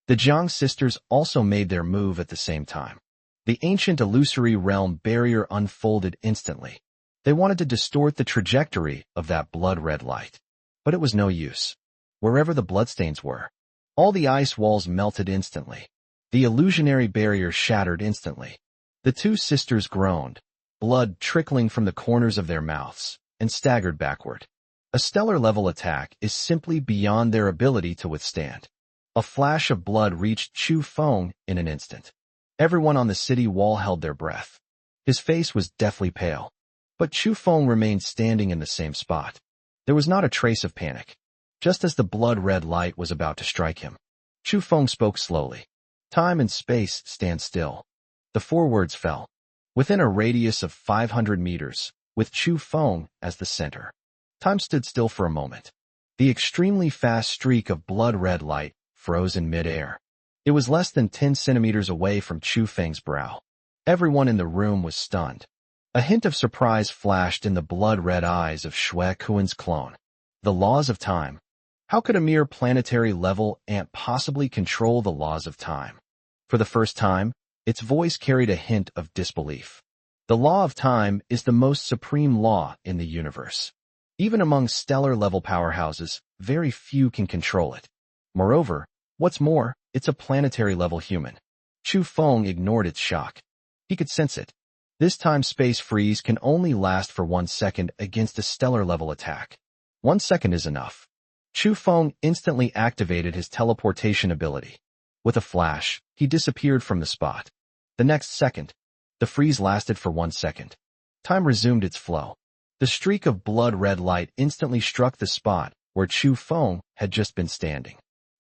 The Jiang sisters also made their move at the same time. The ancient illusory realm barrier unfolded instantly. They wanted to distort the trajectory of that blood-red light. But it was no use. Wherever the bloodstains were, all the ice walls melted instantly. The illusionary barrier shattered instantly. The two sisters groaned, blood trickling from the corners of their mouths, and staggered backward. A stellar-level attack is simply beyond their ability to withstand. A flash of blood reached Chu Feng in an instant. Everyone on the city wall held their breath. His face was deathly pale. But Chu Feng remained standing in the same spot. There was not a trace of panic. Just as the blood-red light was about to strike him, Chu Feng spoke slowly. Time and space stand still. The 4 words fell. Within a radius of 500 meters, with Chu Feng as the center. Time stood still for a moment. The extremely fast streak of blood-red light froze in mid-air. It was less than 10 centimeters away from Chu Feng's brow. Everyone in the room was stunned. A hint of surprise flashed in the blood-red eyes of Shui Kuan's clone. The laws of time. How could a mere planetary-level ant possibly control the laws of time? For the first time, its voice carried a hint of disbelief. The law of time is the most supreme law in the universe. Even among stellar-level powerhouses, very few can control it. Moreover, what's more, it's a planetary-level human. Chu Feng ignored its shock. He could sense it. This time-space freeze can only last for 1 second against a stellar-level attack. 1 second is enough. Chu Feng instantly activated his teleportation ability. With a flash, he disappeared from the spot. The next second, the freeze lasted for 1 second. Time resumed its flow. The streak of blood-red light instantly struck the spot where Chu Feng had just been standing.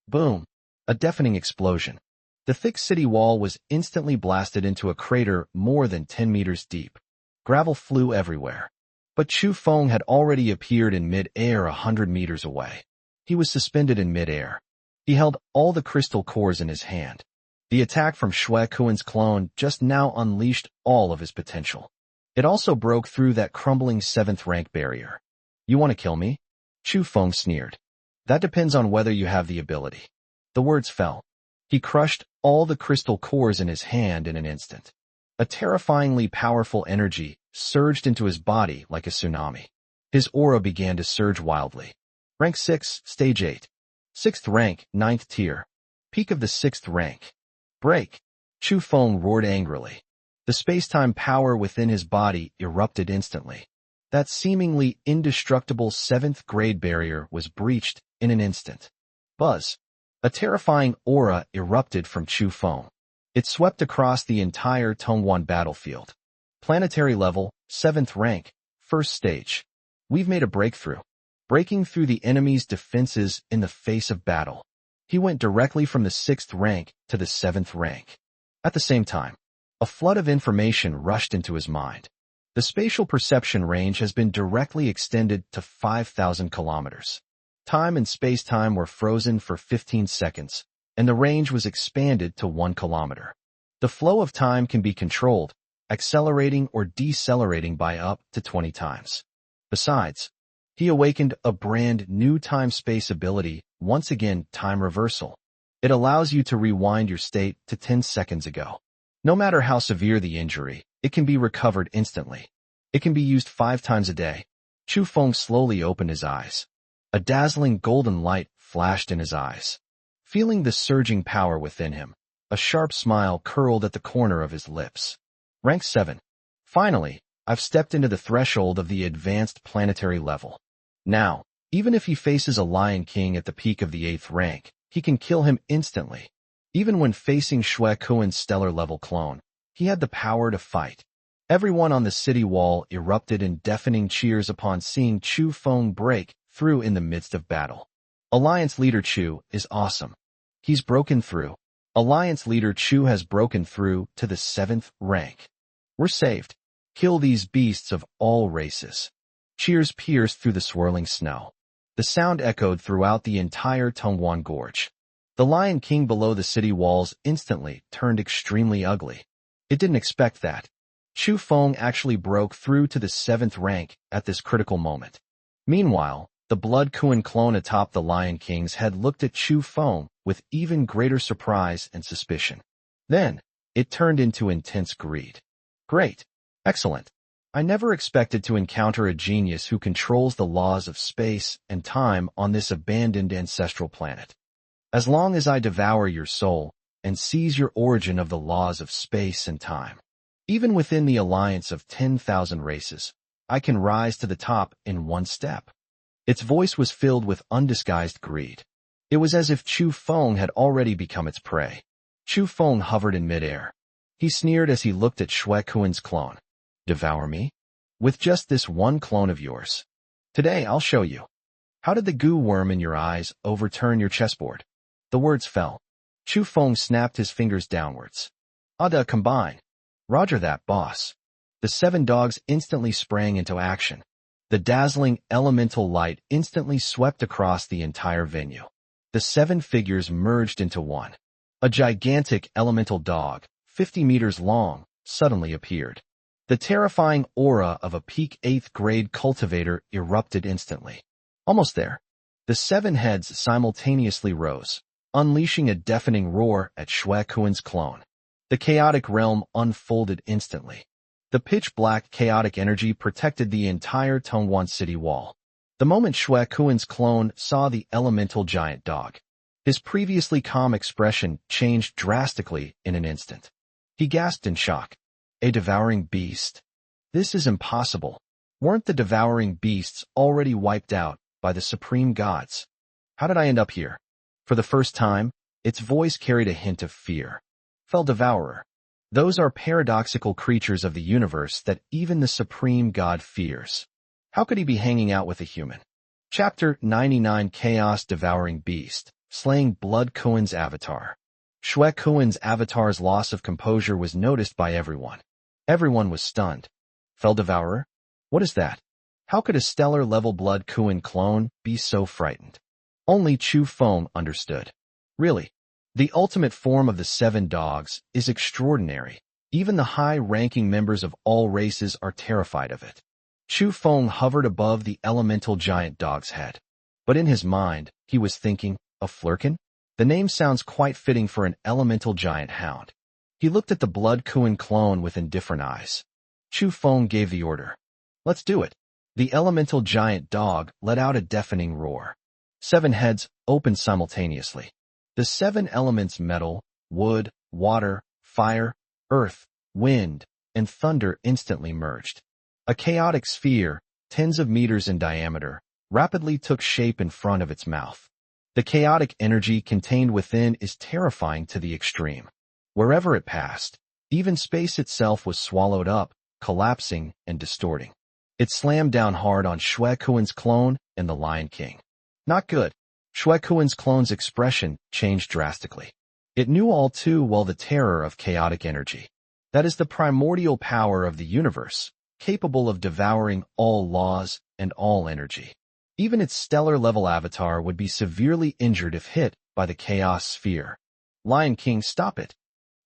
Boom! A deafening explosion. The thick city wall was instantly blasted into a crater more than 10 meters deep. Gravel flew everywhere. But Chu Feng had already appeared in mid-air 100 meters away. He was suspended in midair. He held all the crystal cores in his hand. The attack from Shui Kuan's clone just now unleashed all of his potential. It also broke through that crumbling 7th rank barrier. You want to kill me? Chu Feng sneered. That depends on whether you have the ability. The words fell. He crushed all the crystal cores in his hand in an instant. A terrifyingly powerful energy surged into his body like a tsunami. His aura began to surge wildly. Rank 6, Stage 8. 6th rank, 9th tier. Peak of the 6th rank. Break! Chu Feng roared angrily. The space-time power within his body erupted instantly. That seemingly indestructible 7th grade barrier was breached in an instant. Buzz! A terrifying aura erupted from Chu Feng. It swept across the entire Tongan battlefield. Planetary level, 7th rank, 1st stage. We've made a breakthrough. Breaking through the enemy's defenses in the face of battle. He went directly from the 6th rank to the 7th rank. At the same time, a flood of information rushed into his mind. The spatial perception range has been directly extended to 5,000 kilometers. Time and space-time were frozen for 15 seconds, and the range was expanded to 1 kilometer. The flow of time can be controlled, accelerating or decelerating by up to 20 times. Besides, he awakened a brand new time-space ability, once again time reversal. It allows you to rewind your state to 10 seconds ago. No matter how severe the injury, it can be recovered instantly. It can be used 5 times a day. Chu Feng slowly opened his eyes. A dazzling golden light flashed in his eyes. Feeling the surging power within him, a sharp smile curled at the corner of his lips. Rank 7. Finally, I've stepped into the threshold of the advanced planetary level. Now, even if he faces a Lion King at the peak of the 8th rank, he can kill him instantly. Even when facing Shui Kuan's stellar-level clone, he had the power to fight. Everyone on the city wall erupted in deafening cheers upon seeing Chu Feng break through in the midst of battle. Alliance Leader Chu is awesome. He's broken through. Alliance Leader Chu has broken through to the 7th rank. We're saved. Kill these beasts of all races. Cheers pierced through the swirling snow. The sound echoed throughout the entire Tongan Gorge. The Lion King below the city walls instantly turned extremely ugly. It didn't expect that. Chu Feng actually broke through to the 7th rank at this critical moment. Meanwhile, the Blood Kuan clone atop the Lion King's head looked at Chu Feng with even greater surprise and suspicion. Then, it turned into intense greed. Great. Excellent. I never expected to encounter a genius who controls the laws of space and time on this abandoned ancestral planet. As long as I devour your soul and seize your origin of the laws of space and time, even within the alliance of 10,000 races, I can rise to the top in one step. Its voice was filled with undisguised greed. It was as if Chu Feng had already become its prey. Chu Feng hovered in midair. He sneered as he looked at Shui Kuan's clone. Devour me? With just this one clone of yours. Today I'll show you. How did the goo worm in your eyes overturn your chessboard? The words fell. Chu Feng snapped his fingers downwards. Ada combine. Roger that, boss. The 7 dogs instantly sprang into action. The dazzling elemental light instantly swept across the entire venue. The 7 figures merged into one. A gigantic elemental dog, 50 meters long, suddenly appeared. The terrifying aura of a peak 8th grade cultivator erupted instantly. Almost there. The 7 heads simultaneously rose, unleashing a deafening roar at Shui Kuan's clone. The chaotic realm unfolded instantly. The pitch-black chaotic energy protected the entire Tongan city wall. The moment Shui Kuan's clone saw the elemental giant dog, his previously calm expression changed drastically in an instant. He gasped in shock. A devouring beast? This is impossible. Weren't the devouring beasts already wiped out by the supreme gods? How did I end up here? For the first time, its voice carried a hint of fear. Fell Devourer. Those are paradoxical creatures of the universe that even the supreme god fears. How could he be hanging out with a human? Chapter 99 Chaos Devouring Beast, Slaying Blood Kuan's Avatar. Shui Kuan's avatar's loss of composure was noticed by everyone. Everyone was stunned. Fell Devourer? What is that? How could a stellar-level Blood Kuan clone be so frightened? Only Chu Feng understood. Really? The ultimate form of the seven dogs is extraordinary. Even the high-ranking members of all races are terrified of it. Chu Feng hovered above the elemental giant dog's head. But in his mind, he was thinking, a flurkin? The name sounds quite fitting for an elemental giant hound. He looked at the blood Kuan clone with indifferent eyes. Chu Feng gave the order. Let's do it. The elemental giant dog let out a deafening roar. 7 heads opened simultaneously. The 7 elements metal, wood, water, fire, earth, wind, and thunder instantly merged. A chaotic sphere, tens of meters in diameter, rapidly took shape in front of its mouth. The chaotic energy contained within is terrifying to the extreme. Wherever it passed, even space itself was swallowed up, collapsing and distorting. It slammed down hard on Shui Kuan's clone and the Lion King. Not good. Shui Kuan's clone's expression changed drastically. It knew all too well the terror of chaotic energy. That is the primordial power of the universe, capable of devouring all laws and all energy. Even its stellar-level avatar would be severely injured if hit by the chaos sphere. Lion King, stop it!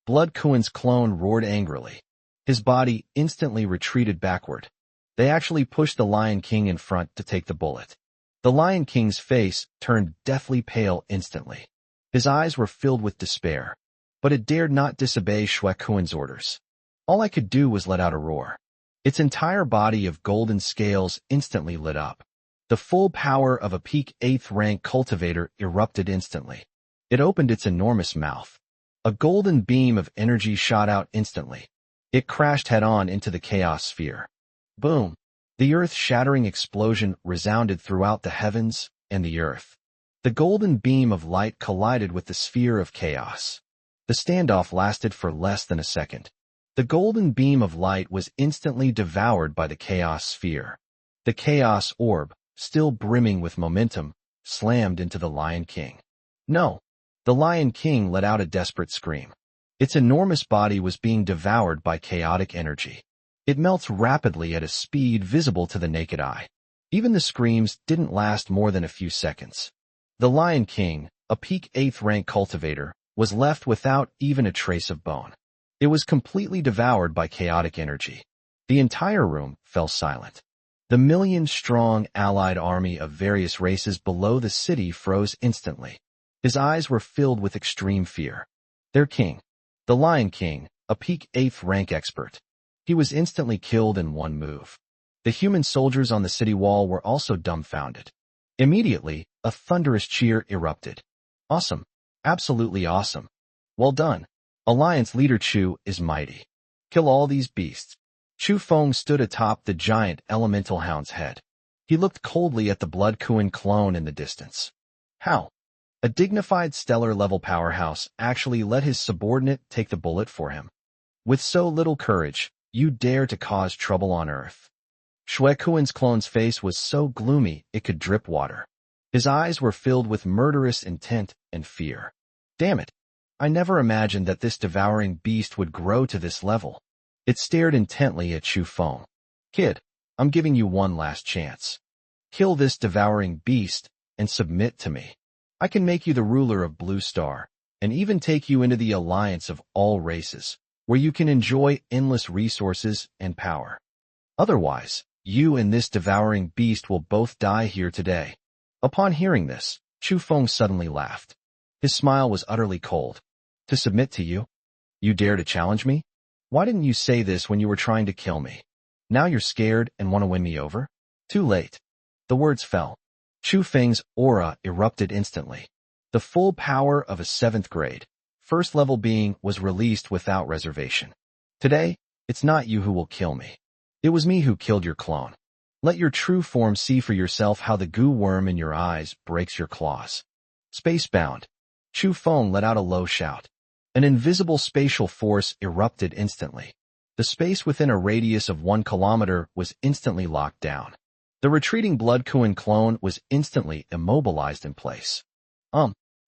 Blood Kuan's clone roared angrily. His body instantly retreated backward. They actually pushed the Lion King in front to take the bullet. The Lion King's face turned deathly pale instantly. His eyes were filled with despair, but it dared not disobey Shui Kuan's orders. All I could do was let out a roar. Its entire body of golden scales instantly lit up. The full power of a peak 8th rank cultivator erupted instantly. It opened its enormous mouth. A golden beam of energy shot out instantly. It crashed head-on into the chaos sphere. Boom! The earth-shattering explosion resounded throughout the heavens and the earth. The golden beam of light collided with the sphere of chaos. The standoff lasted for less than a second. The golden beam of light was instantly devoured by the chaos sphere. The chaos orb, still brimming with momentum, slammed into the Lion King. No! The Lion King let out a desperate scream. Its enormous body was being devoured by chaotic energy. It melts rapidly at a speed visible to the naked eye. Even the screams didn't last more than a few seconds. The Lion King, a peak 8th rank cultivator, was left without even a trace of bone. It was completely devoured by chaotic energy. The entire room fell silent. The million-strong allied army of various races below the city froze instantly. His eyes were filled with extreme fear. Their king, the Lion King, a peak 8th rank expert. He was instantly killed in one move. The human soldiers on the city wall were also dumbfounded. Immediately, a thunderous cheer erupted. Awesome. Absolutely awesome. Well done. Alliance leader Chu is mighty. Kill all these beasts. Chu Feng stood atop the giant elemental hound's head. He looked coldly at the blood Kuan clone in the distance. How? A dignified stellar-level powerhouse actually let his subordinate take the bullet for him. With so little courage, you dare to cause trouble on Earth. Shui Kuan's clone's face was so gloomy it could drip water. His eyes were filled with murderous intent and fear. Damn it! I never imagined that this devouring beast would grow to this level. It stared intently at Chu Feng. Kid, I'm giving you one last chance. Kill this devouring beast and submit to me. I can make you the ruler of Blue Star, and even take you into the alliance of all races, where you can enjoy endless resources and power. Otherwise, you and this devouring beast will both die here today. Upon hearing this, Chu Feng suddenly laughed. His smile was utterly cold. To submit to you? You dare to challenge me? Why didn't you say this when you were trying to kill me? Now you're scared and want to win me over? Too late. The words fell. Chu Feng's aura erupted instantly. The full power of a 7th grade, first-level being was released without reservation. Today, it's not you who will kill me. It was me who killed your clone. Let your true form see for yourself how the goo worm in your eyes breaks your claws. Spacebound. Chu Feng let out a low shout. An invisible spatial force erupted instantly. The space within a radius of 1 kilometer was instantly locked down. The retreating blood Kuan clone was instantly immobilized in place.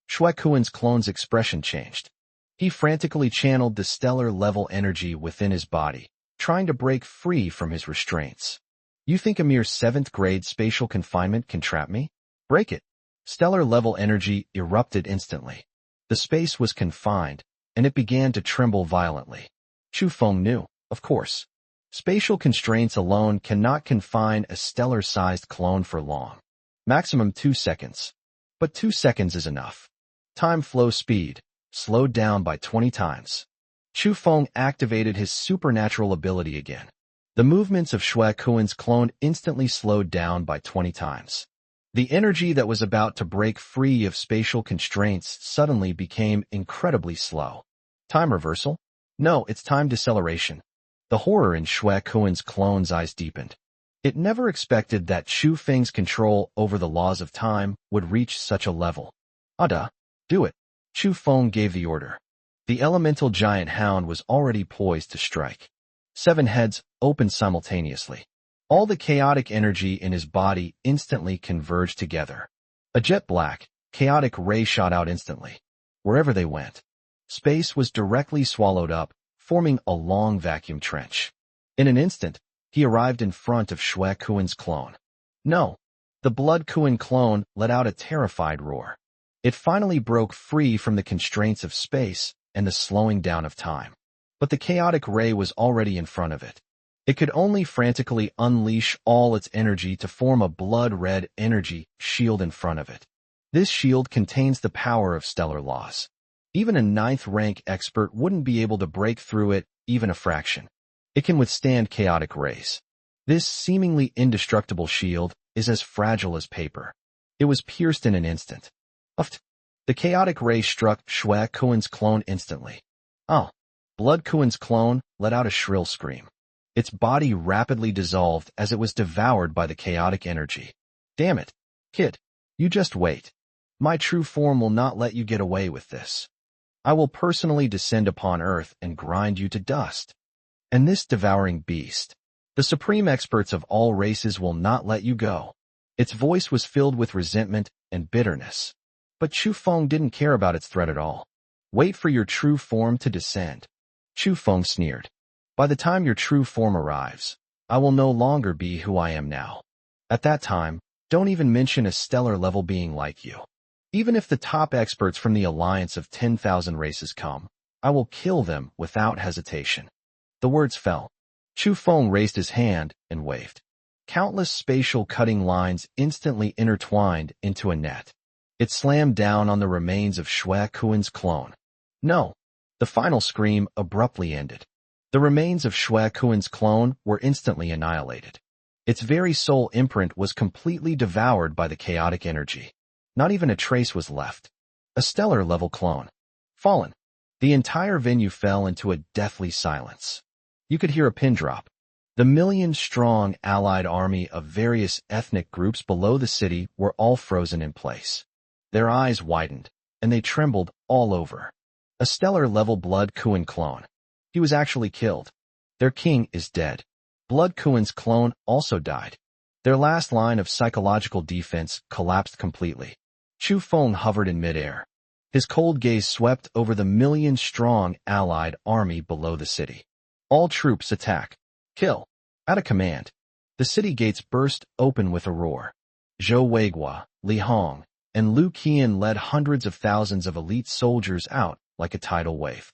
Shui Kuan's clone's expression changed. He frantically channeled the stellar-level energy within his body, trying to break free from his restraints. You think a mere 7th grade spatial confinement can trap me? Break it. Stellar-level energy erupted instantly. The space was confined, and it began to tremble violently. Chu Feng knew, of course. Spatial constraints alone cannot confine a stellar-sized clone for long. Maximum 2 seconds. But 2 seconds is enough. Time flow speed, slowed down by 20 times. Chu Feng activated his supernatural ability again. The movements of Shui Kuan's clone instantly slowed down by 20 times. The energy that was about to break free of spatial constraints suddenly became incredibly slow. Time reversal? No, it's time deceleration. The horror in Shui Kuan's clone's eyes deepened. It never expected that Chu Feng's control over the laws of time would reach such a level. Duh. Do it. Chu Feng gave the order. The elemental giant hound was already poised to strike. 7 heads opened simultaneously. All the chaotic energy in his body instantly converged together. A jet black, chaotic ray shot out instantly. Wherever they went, space was directly swallowed up, forming a long vacuum trench. In an instant, he arrived in front of Shui Kuan's clone. No! The Blood Kuan clone let out a terrified roar. It finally broke free from the constraints of space and the slowing down of time. But the chaotic ray was already in front of it. It could only frantically unleash all its energy to form a blood-red energy shield in front of it. This shield contains the power of stellar laws. Even a 9th-rank expert wouldn't be able to break through it, even a fraction. It can withstand chaotic rays. This seemingly indestructible shield is as fragile as paper. It was pierced in an instant. The chaotic ray struck Shui Kuan's clone instantly. Blood Kuan's clone let out a shrill scream. Its body rapidly dissolved as it was devoured by the chaotic energy. Damn it, kid. You just wait. My true form will not let you get away with this. I will personally descend upon Earth and grind you to dust. And this devouring beast, the supreme experts of all races will not let you go. Its voice was filled with resentment and bitterness. But Chu Feng didn't care about its threat at all. Wait for your true form to descend. Chu Feng sneered. By the time your true form arrives, I will no longer be who I am now. At that time, don't even mention a stellar-level being like you. Even if the top experts from the alliance of 10,000 races come, I will kill them without hesitation. The words fell. Chu Feng raised his hand and waved. Countless spatial cutting lines instantly intertwined into a net. It slammed down on the remains of Shui Kuan's clone. No! The final scream abruptly ended. The remains of Shui Kuan's clone were instantly annihilated. Its very soul imprint was completely devoured by the chaotic energy. Not even a trace was left. A stellar-level clone. Fallen. The entire venue fell into a deathly silence. You could hear a pin drop. The million-strong allied army of various ethnic groups below the city were all frozen in place. Their eyes widened, and they trembled all over. A stellar-level Blood Kuan clone. He was actually killed. Their king is dead. Blood Kuan's clone also died. Their last line of psychological defense collapsed completely. Chu Feng hovered in midair. His cold gaze swept over the million-strong allied army below the city. All troops attack. Kill. At a command, the city gates burst open with a roar. Zhou Weiguo, Li Hong, and Lu Qian led hundreds of thousands of elite soldiers out like a tidal wave.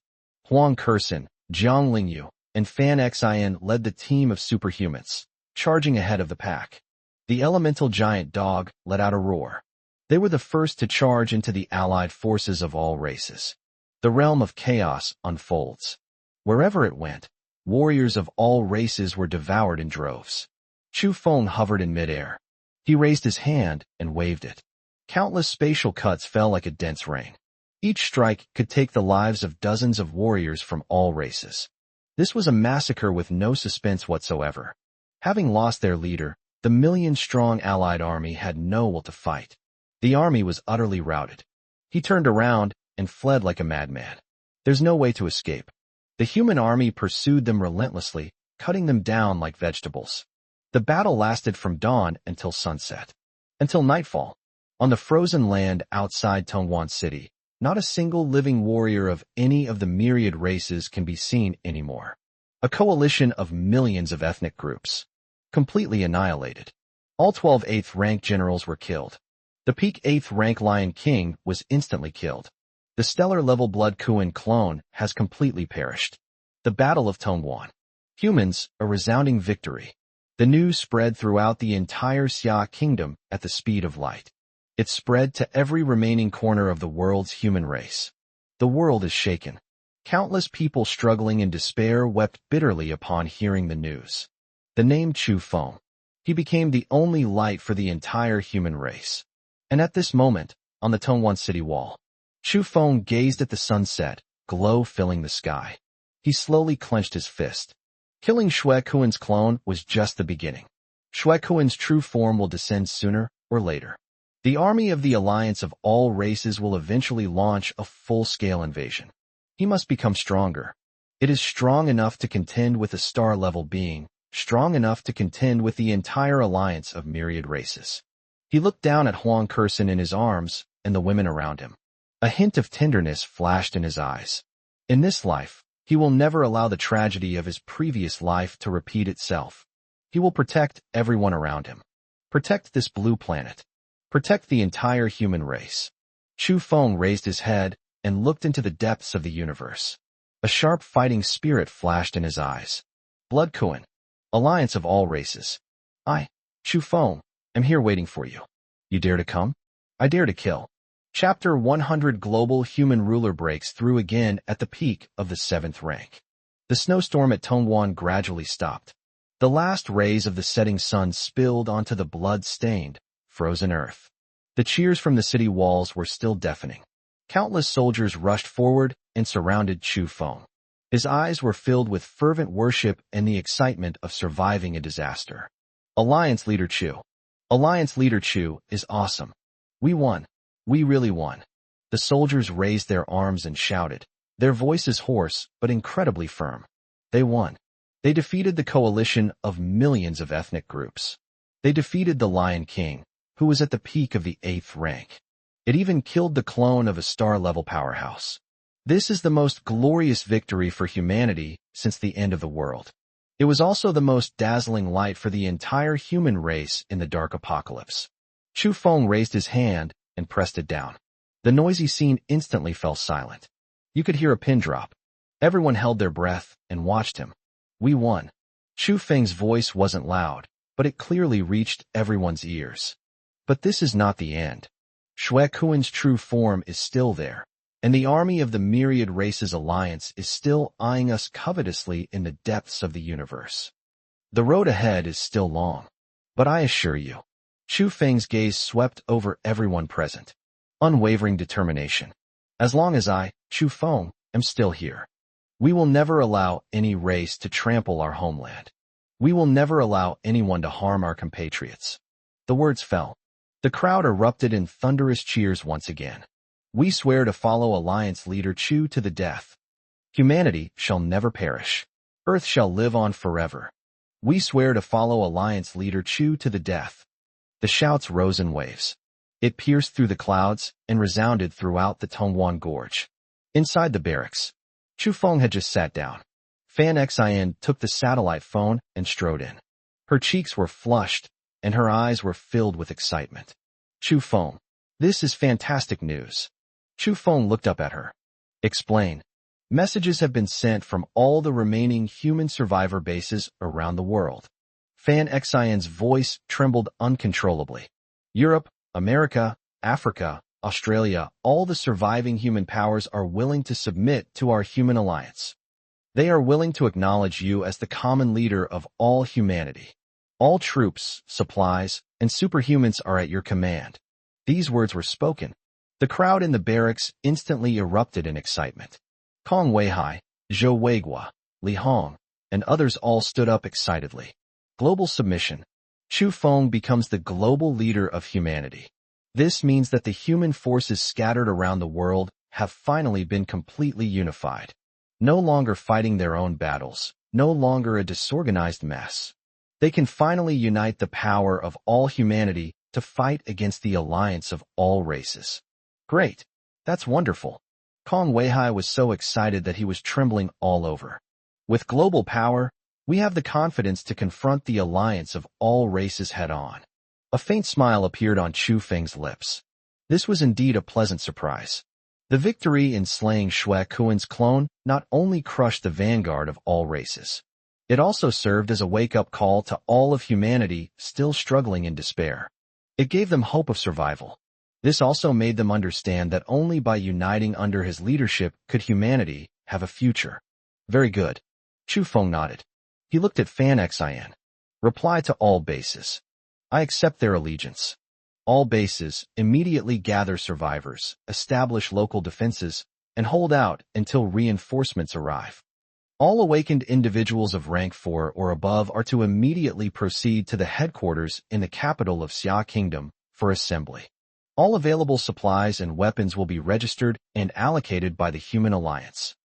Huang Kersen, Jiang Lingyu, and Fan Xian led the team of superhumans, charging ahead of the pack. The elemental giant dog let out a roar. They were the first to charge into the allied forces of all races. The realm of chaos unfolds. Wherever it went, warriors of all races were devoured in droves. Chu Feng hovered in midair. He raised his hand and waved it. Countless spatial cuts fell like a dense rain. Each strike could take the lives of dozens of warriors from all races. This was a massacre with no suspense whatsoever. Having lost their leader, the million-strong allied army had no will to fight. The army was utterly routed. He turned around and fled like a madman. There's no way to escape. The human army pursued them relentlessly, cutting them down like vegetables. The battle lasted from dawn until sunset. Until nightfall. On the frozen land outside Tongan City, not a single living warrior of any of the myriad races can be seen anymore. A coalition of millions of ethnic groups. Completely annihilated. All 12 8th-rank generals were killed. The The peak 8th rank Lion King was instantly killed. The stellar-level Blood Kuan clone has completely perished. The Battle of Tongan. Humans, a resounding victory. The news spread throughout the entire Xia kingdom at the speed of light. It spread to every remaining corner of the world's human race. The world is shaken. Countless people struggling in despair wept bitterly upon hearing the news. The name Chu Feng. He became the only light for the entire human race. And at this moment, on the Tongan city wall, Chu Feng gazed at the sunset, glow filling the sky. He slowly clenched his fist. Killing Shui Kuan's clone was just the beginning. Shui Kuan's true form will descend sooner or later. The army of the alliance of all races will eventually launch a full-scale invasion. He must become stronger. It is strong enough to contend with a star-level being, strong enough to contend with the entire alliance of myriad races. He looked down at Huang Kursin in his arms and the women around him. A hint of tenderness flashed in his eyes. In this life, he will never allow the tragedy of his previous life to repeat itself. He will protect everyone around him. Protect this blue planet. Protect the entire human race. Chu Feng raised his head and looked into the depths of the universe. A sharp fighting spirit flashed in his eyes. Blood Kuan. Alliance of all races. I, Chu Feng, am here waiting for you. You dare to come? I dare to kill. Chapter 100 Global Human Ruler breaks through again at the peak of the 7th rank. The snowstorm at Tongan gradually stopped. The last rays of the setting sun spilled onto the blood-stained, frozen earth. The cheers from the city walls were still deafening. Countless soldiers rushed forward and surrounded Chu Feng. His eyes were filled with fervent worship and the excitement of surviving a disaster. Alliance Leader Chu. Alliance Leader Chu is awesome. We won. We really won. The soldiers raised their arms and shouted, their voices hoarse but incredibly firm. They won. They defeated the coalition of millions of ethnic groups. They defeated the Lion King, who was at the peak of the 8th rank. It even killed the clone of a star-level powerhouse. This is the most glorious victory for humanity since the end of the world. It was also the most dazzling light for the entire human race in the dark apocalypse. Chu Feng raised his hand and pressed it down. The noisy scene instantly fell silent. You could hear a pin drop. Everyone held their breath and watched him. We won. Chu Feng's voice wasn't loud, but it clearly reached everyone's ears. But this is not the end. Shui Kuan's true form is still there, and the army of the Myriad Races Alliance is still eyeing us covetously in the depths of the universe. The road ahead is still long, but I assure you, Chu Feng's gaze swept over everyone present. Unwavering determination. As long as I, Chu Feng, am still here, we will never allow any race to trample our homeland. We will never allow anyone to harm our compatriots. The words fell. The crowd erupted in thunderous cheers once again. We swear to follow Alliance Leader Chu to the death. Humanity shall never perish. Earth shall live on forever. We swear to follow Alliance Leader Chu to the death. The shouts rose in waves. It pierced through the clouds and resounded throughout the Tongan Gorge. Inside the barracks, Chu Feng had just sat down. Fan Xin took the satellite phone and strode in. Her cheeks were flushed, and her eyes were filled with excitement. Chu Feng, this is fantastic news. Chu Feng looked up at her. Explain. Messages have been sent from all the remaining human survivor bases around the world. Fan Xin's voice trembled uncontrollably. Europe, America, Africa, Australia, all the surviving human powers are willing to submit to our human alliance. They are willing to acknowledge you as the common leader of all humanity. All troops, supplies, and superhumans are at your command. These words were spoken. The crowd in the barracks instantly erupted in excitement. Kong Weihai, Zhou Weigua, Li Hong, and others all stood up excitedly. Global submission. Chu Feng becomes the global leader of humanity. This means that the human forces scattered around the world have finally been completely unified. No longer fighting their own battles, no longer a disorganized mess. They can finally unite the power of all humanity to fight against the alliance of all races. Great. That's wonderful. Kong Weihai was so excited that he was trembling all over. With global power, we have the confidence to confront the alliance of all races head-on. A faint smile appeared on Chu Feng's lips. This was indeed a pleasant surprise. The victory in slaying Shui Kuan's clone not only crushed the vanguard of all races, it also served as a wake-up call to all of humanity still struggling in despair. It gave them hope of survival. This also made them understand that only by uniting under his leadership could humanity have a future. Very good. Chu Feng nodded. He looked at Fan Xin. Reply to all bases. I accept their allegiance. All bases immediately gather survivors, establish local defenses, and hold out until reinforcements arrive. All awakened individuals of rank 4 or above are to immediately proceed to the headquarters in the capital of Xia Kingdom for assembly. All available supplies and weapons will be registered and allocated by the Human Alliance.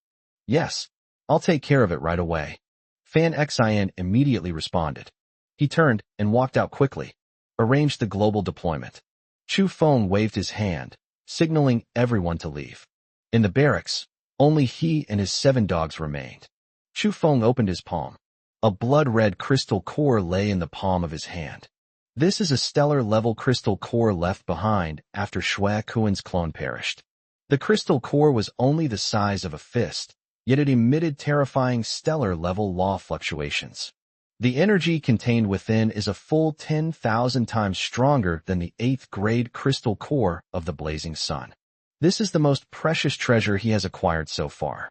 Yes, I'll take care of it right away. Fan Xin immediately responded. He turned and walked out quickly, arranged the global deployment. Chu Feng waved his hand, signaling everyone to leave. In the barracks, only he and his 7 dogs remained. Chu Feng opened his palm. A blood-red crystal core lay in the palm of his hand. This is a stellar-level crystal core left behind after Shui Kuan's clone perished. The crystal core was only the size of a fist, yet it emitted terrifying stellar-level law fluctuations. The energy contained within is a full 10,000 times stronger than the 8th grade crystal core of the blazing sun. This is the most precious treasure he has acquired so far.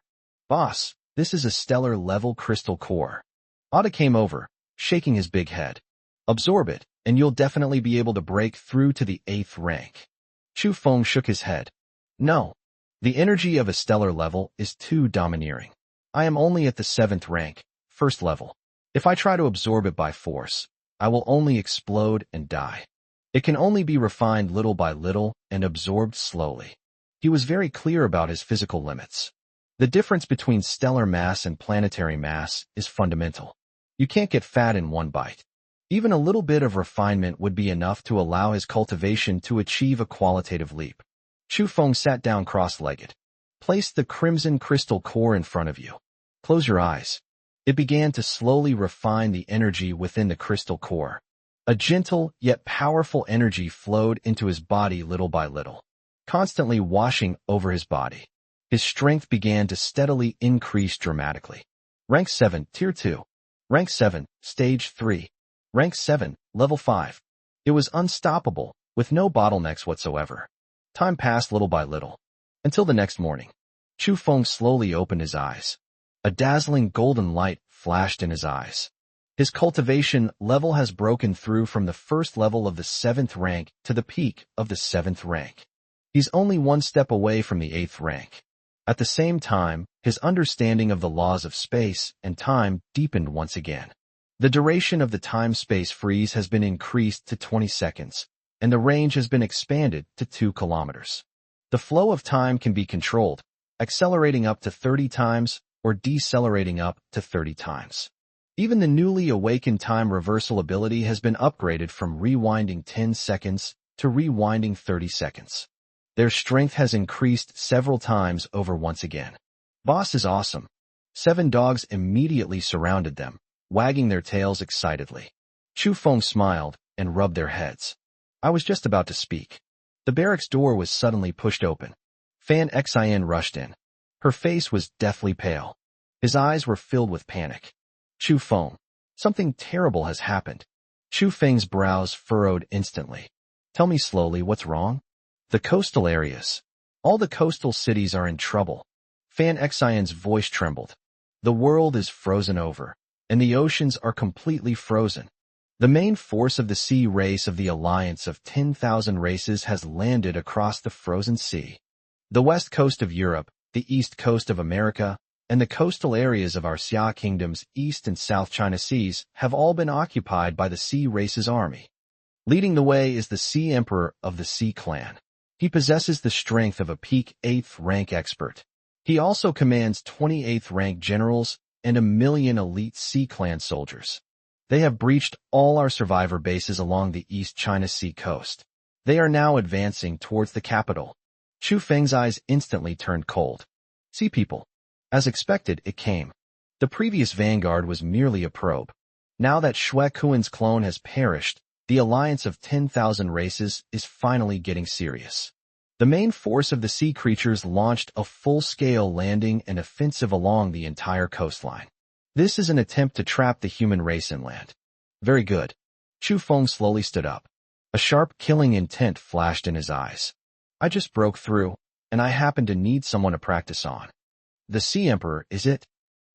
Boss, this is a stellar-level crystal core. Ada came over, shaking his big head. Absorb it, and you'll definitely be able to break through to the 8th rank. Chu Feng shook his head. No. The energy of a stellar level is too domineering. I am only at the 7th rank, 1st level. If I try to absorb it by force, I will only explode and die. It can only be refined little by little and absorbed slowly. He was very clear about his physical limits. The difference between stellar mass and planetary mass is fundamental. You can't get fat in one bite. Even a little bit of refinement would be enough to allow his cultivation to achieve a qualitative leap. Chu Feng sat down cross-legged. Place the crimson crystal core in front of you. Close your eyes. It began to slowly refine the energy within the crystal core. A gentle yet powerful energy flowed into his body little by little, constantly washing over his body. His strength began to steadily increase dramatically. Rank 7, Tier 2. Rank 7, Stage 3. Rank 7, Level 5. It was unstoppable, with no bottlenecks whatsoever. Time passed little by little. Until the next morning. Chu Feng slowly opened his eyes. A dazzling golden light flashed in his eyes. His cultivation level has broken through from the 1st level of the 7th rank to the peak of the 7th rank. He's only 1 step away from the 8th rank. At the same time, his understanding of the laws of space and time deepened once again. The duration of the time-space freeze has been increased to 20 seconds, and the range has been expanded to 2 kilometers. The flow of time can be controlled, accelerating up to 30 times or decelerating up to 30 times. Even the newly awakened time reversal ability has been upgraded from rewinding 10 seconds to rewinding 30 seconds. Their strength has increased several times over once again. Boss is awesome. 7 dogs immediately surrounded them, wagging their tails excitedly. Chu Feng smiled and rubbed their heads. I was just about to speak. The barracks door was suddenly pushed open. Fan Xin rushed in. Her face was deathly pale. His eyes were filled with panic. Chu Feng, something terrible has happened. Chu Feng's brows furrowed instantly. Tell me slowly what's wrong? The coastal areas. All the coastal cities are in trouble. Fan Xion's voice trembled. The world is frozen over, and the oceans are completely frozen. The main force of the sea race of the alliance of 10,000 races has landed across the frozen sea. The west coast of Europe, the east coast of America, and the coastal areas of our Xia Kingdom's East and South China Seas have all been occupied by the Sea Race's army. Leading the way is the Sea Emperor of the Sea Clan. He possesses the strength of a peak 8th rank expert. He also commands 28th rank generals and 1,000,000 elite Sea Clan soldiers. They have breached all our survivor bases along the East China Sea coast. They are now advancing towards the capital. Chu Feng's eyes instantly turned cold. Sea people. As expected, it came. The previous vanguard was merely a probe. Now that Shui Kuan's clone has perished, the alliance of 10,000 races is finally getting serious. The main force of the sea creatures launched a full-scale landing and offensive along the entire coastline. This is an attempt to trap the human race inland. Very good. Chu Feng slowly stood up. A sharp, killing intent flashed in his eyes. I just broke through, and I happen to need someone to practice on. The Sea Emperor, is it?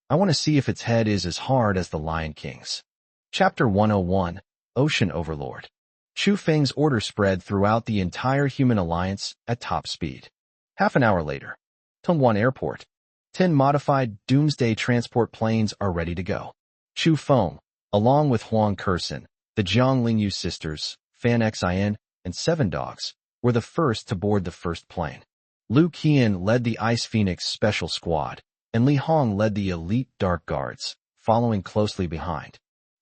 I want to see if its head is as hard as the Lion King's. Chapter 101, Ocean Overlord. Chu Feng's order spread throughout the entire human alliance at top speed. Half an hour later, Tongan Airport. 10 modified doomsday transport planes are ready to go. Chu Feng, along with Huang Kursen, the Jiang Lingyu sisters, Fan Xin, and 7 dogs, were the first to board the first plane. Lu Qian led the Ice Phoenix Special Squad, and Li Hong led the elite Dark Guards, following closely behind.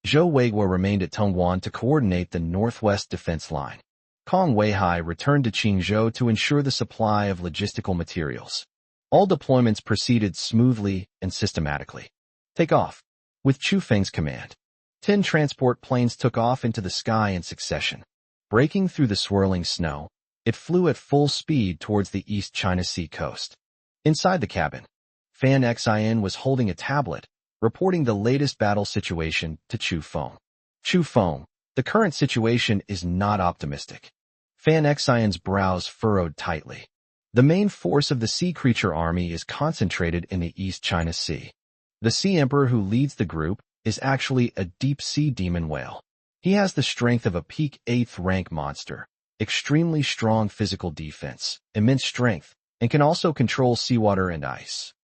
Zhou Weiguo remained at Tongan to coordinate the Northwest Defense Line. Kong Weihai returned to Qingzhou to ensure the supply of logistical materials. All deployments proceeded smoothly and systematically. Take off. With Chu Feng's command, 10 transport planes took off into the sky in succession. Breaking through the swirling snow, it flew at full speed towards the East China Sea coast. Inside the cabin, Fan Xin was holding a tablet, reporting the latest battle situation to Chu Feng. Chu Feng, the current situation is not optimistic. Fan Xion's brows furrowed tightly. The main force of the sea creature army is concentrated in the East China Sea. The Sea Emperor who leads the group is actually a deep-sea demon whale. He has the strength of a peak 8th rank monster, extremely strong physical defense, immense strength, and can also control seawater and ice.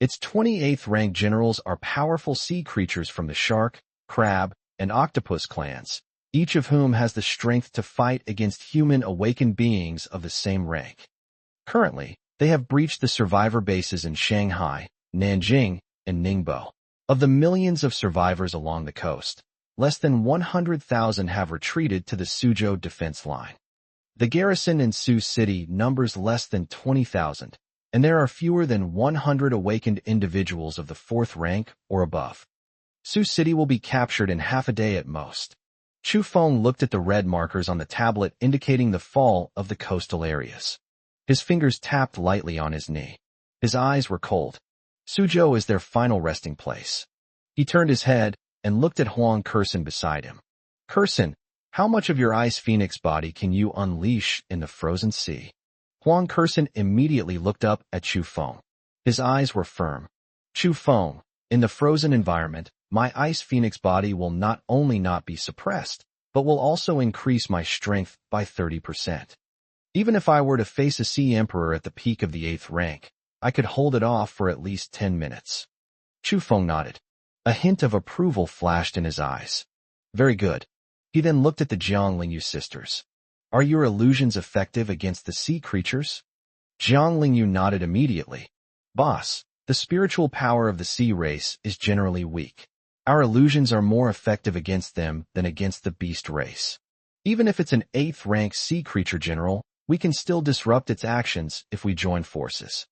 Its 28th rank generals are powerful sea creatures from the shark, crab, and octopus clans, each of whom has the strength to fight against human awakened beings of the same rank. Currently, they have breached the survivor bases in Shanghai, Nanjing, and Ningbo. Of the millions of survivors along the coast, less than 100,000 have retreated to the Suzhou defense line. The garrison in Sioux City numbers less than 20,000, and there are fewer than 100 awakened individuals of the 4th rank or above. Sioux City will be captured in half a day at most. Chu Feng looked at the red markers on the tablet indicating the fall of the coastal areas. His fingers tapped lightly on his knee. His eyes were cold. Suzhou is their final resting place. He turned his head and looked at Huang Kursen beside him. Kursen, how much of your Ice Phoenix body can you unleash in the frozen sea? Huang Kursen immediately looked up at Chu Feng. His eyes were firm. Chu Feng, in the frozen environment, my Ice Phoenix body will not only not be suppressed, but will also increase my strength by 30%. Even if I were to face a Sea Emperor at the peak of the 8th rank, I could hold it off for at least 10 minutes. Chu Feng nodded. A hint of approval flashed in his eyes. Very good. He then looked at the Jiang Lingyu sisters. Are your illusions effective against the sea creatures? Jiang Lingyu nodded immediately. Boss, the spiritual power of the sea race is generally weak. Our illusions are more effective against them than against the beast race. Even if it's an 8th rank sea creature general, we can still disrupt its actions if we join forces.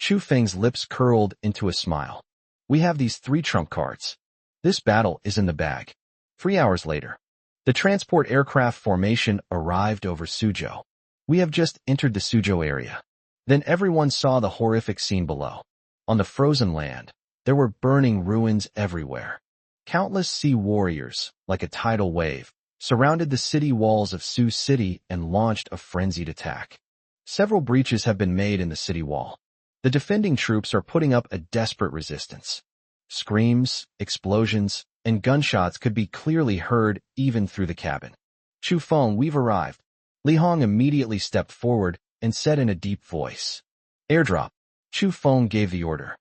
Chu Feng's lips curled into a smile. We have these 3 trump cards. This battle is in the bag. 3 hours later, the transport aircraft formation arrived over Suzhou. We have just entered the Suzhou area. Then everyone saw the horrific scene below. On the frozen land, there were burning ruins everywhere. Countless sea warriors, like a tidal wave, surrounded the city walls of Sioux City and launched a frenzied attack. Several breaches have been made in the city wall. The defending troops are putting up a desperate resistance. Screams, explosions, and gunshots could be clearly heard even through the cabin. Chu Feng, we've arrived. Li Hong immediately stepped forward and said in a deep voice. Airdrop. Chu Feng gave the order.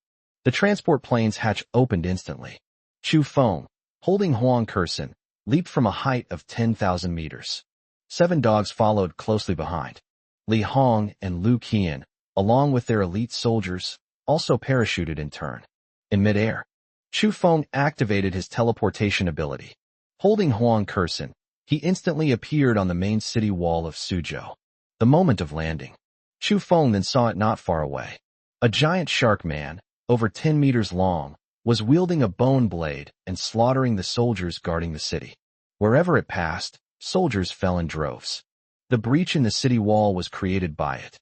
The transport plane's hatch opened instantly. Chu Feng, holding Huang Kursen, leaped from a height of 10,000 meters. 7 dogs followed closely behind. Li Hong and Lu Qian, along with their elite soldiers, also parachuted in turn. In midair, Chu Feng activated his teleportation ability. Holding Huang Kursen, he instantly appeared on the main city wall of Suzhou. The moment of landing, Chu Feng then saw it not far away. A giant shark man, over 10 meters long, was wielding a bone blade and slaughtering the soldiers guarding the city. Wherever it passed, soldiers fell in droves. The breach in the city wall was created by it.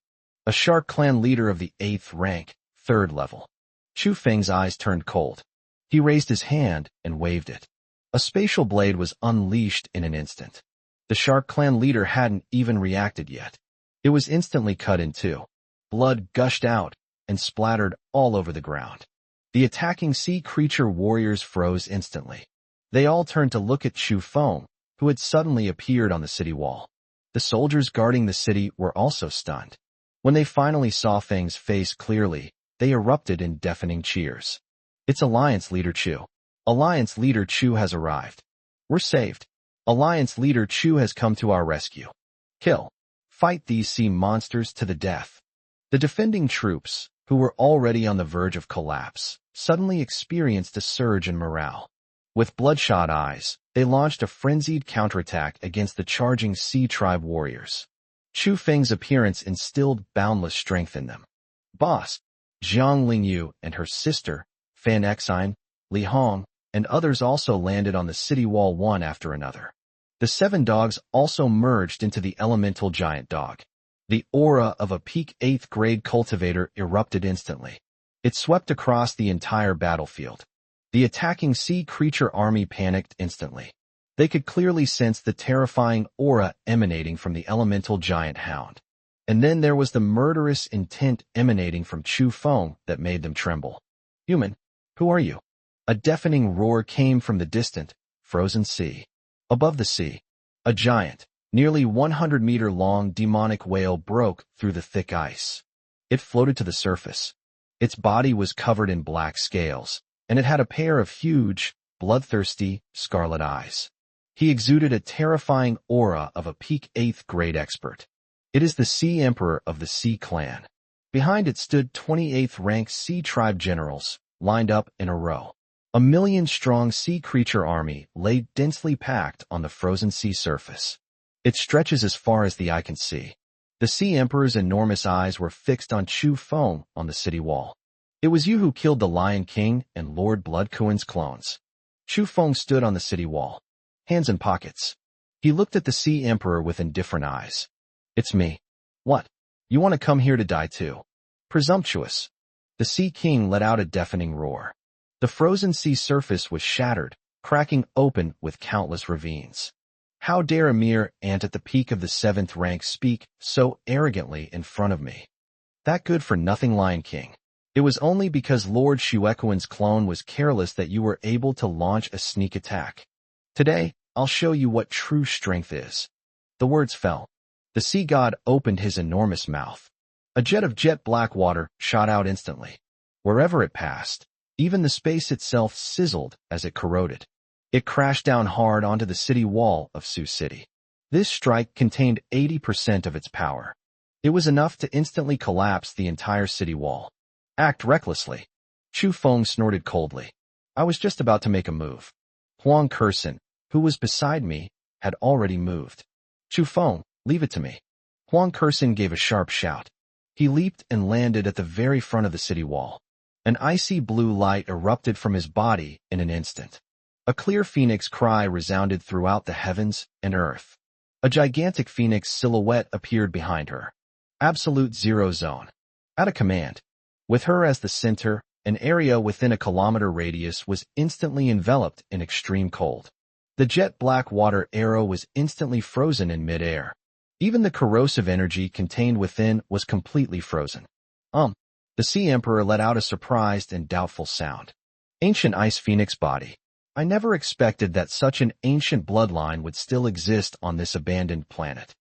A Shark clan leader of the 8th rank, 3rd level. Chu Feng's eyes turned cold. He raised his hand and waved it. A spatial blade was unleashed in an instant. The Shark clan leader hadn't even reacted yet. It was instantly cut in two. Blood gushed out and splattered all over the ground. The attacking sea creature warriors froze instantly. They all turned to look at Chu Feng, who had suddenly appeared on the city wall. The soldiers guarding the city were also stunned. When they finally saw Feng's face clearly, they erupted in deafening cheers. It's Alliance Leader Chu. Alliance Leader Chu has arrived. We're saved. Alliance Leader Chu has come to our rescue. Kill. Fight these sea monsters to the death. The defending troops, who were already on the verge of collapse, suddenly experienced a surge in morale. With bloodshot eyes, they launched a frenzied counterattack against the charging Sea Tribe warriors. Chu Feng's appearance instilled boundless strength in them. Boss, Zhang Lingyu and her sister, Fan Exine, Li Hong, and others also landed on the city wall one after another. The 7 dogs also merged into the elemental giant dog. The aura of a peak 8th grade cultivator erupted instantly. It swept across the entire battlefield. The attacking sea creature army panicked instantly. They could clearly sense the terrifying aura emanating from the elemental giant hound. And then there was the murderous intent emanating from Chu Feng that made them tremble. Human, who are you? A deafening roar came from the distant, frozen sea. Above the sea, a giant, nearly 100-meter-long demonic whale broke through the thick ice. It floated to the surface. Its body was covered in black scales, and it had a pair of huge, bloodthirsty, scarlet eyes. He exuded a terrifying aura of a peak 8th grade expert. It is the Sea Emperor of the Sea Clan. Behind it stood 28th rank Sea Tribe generals, lined up in a row. A 1,000,000-strong sea creature army lay densely packed on the frozen sea surface. It stretches as far as the eye can see. The Sea Emperor's enormous eyes were fixed on Chu Feng on the city wall. It was you who killed the Lion King and Lord Bloodkuin's clones. Chu Feng stood on the city wall, hands in pockets. He looked at the Sea Emperor with indifferent eyes. It's me. What? You want to come here to die too? Presumptuous. The Sea King let out a deafening roar. The frozen sea surface was shattered, cracking open with countless ravines. How dare a mere ant at the peak of the 7th rank speak so arrogantly in front of me? That good-for-nothing Lion King. It was only because Lord Shuekuin's clone was careless that you were able to launch a sneak attack. Today, I'll show you what true strength is. The words fell. The sea god opened his enormous mouth. A jet of jet black water shot out instantly. Wherever it passed, even the space itself sizzled as it corroded. It crashed down hard onto the city wall of Sioux City. This strike contained 80% of its power. It was enough to instantly collapse the entire city wall. Act recklessly. Chu Feng snorted coldly. I was just about to make a move. Huang Kursin, who was beside me, had already moved. Chu Feng, leave it to me. Huang Kursin gave a sharp shout. He leaped and landed at the very front of the city wall. An icy blue light erupted from his body in an instant. A clear phoenix cry resounded throughout the heavens and earth. A gigantic phoenix silhouette appeared behind her. Absolute zero zone. At a command. With her as the center, an area within a kilometer radius was instantly enveloped in extreme cold. The jet black water arrow was instantly frozen in midair. Even the corrosive energy contained within was completely frozen. The Sea Emperor let out a surprised and doubtful sound. Ancient Ice Phoenix body. I never expected that such an ancient bloodline would still exist on this abandoned planet.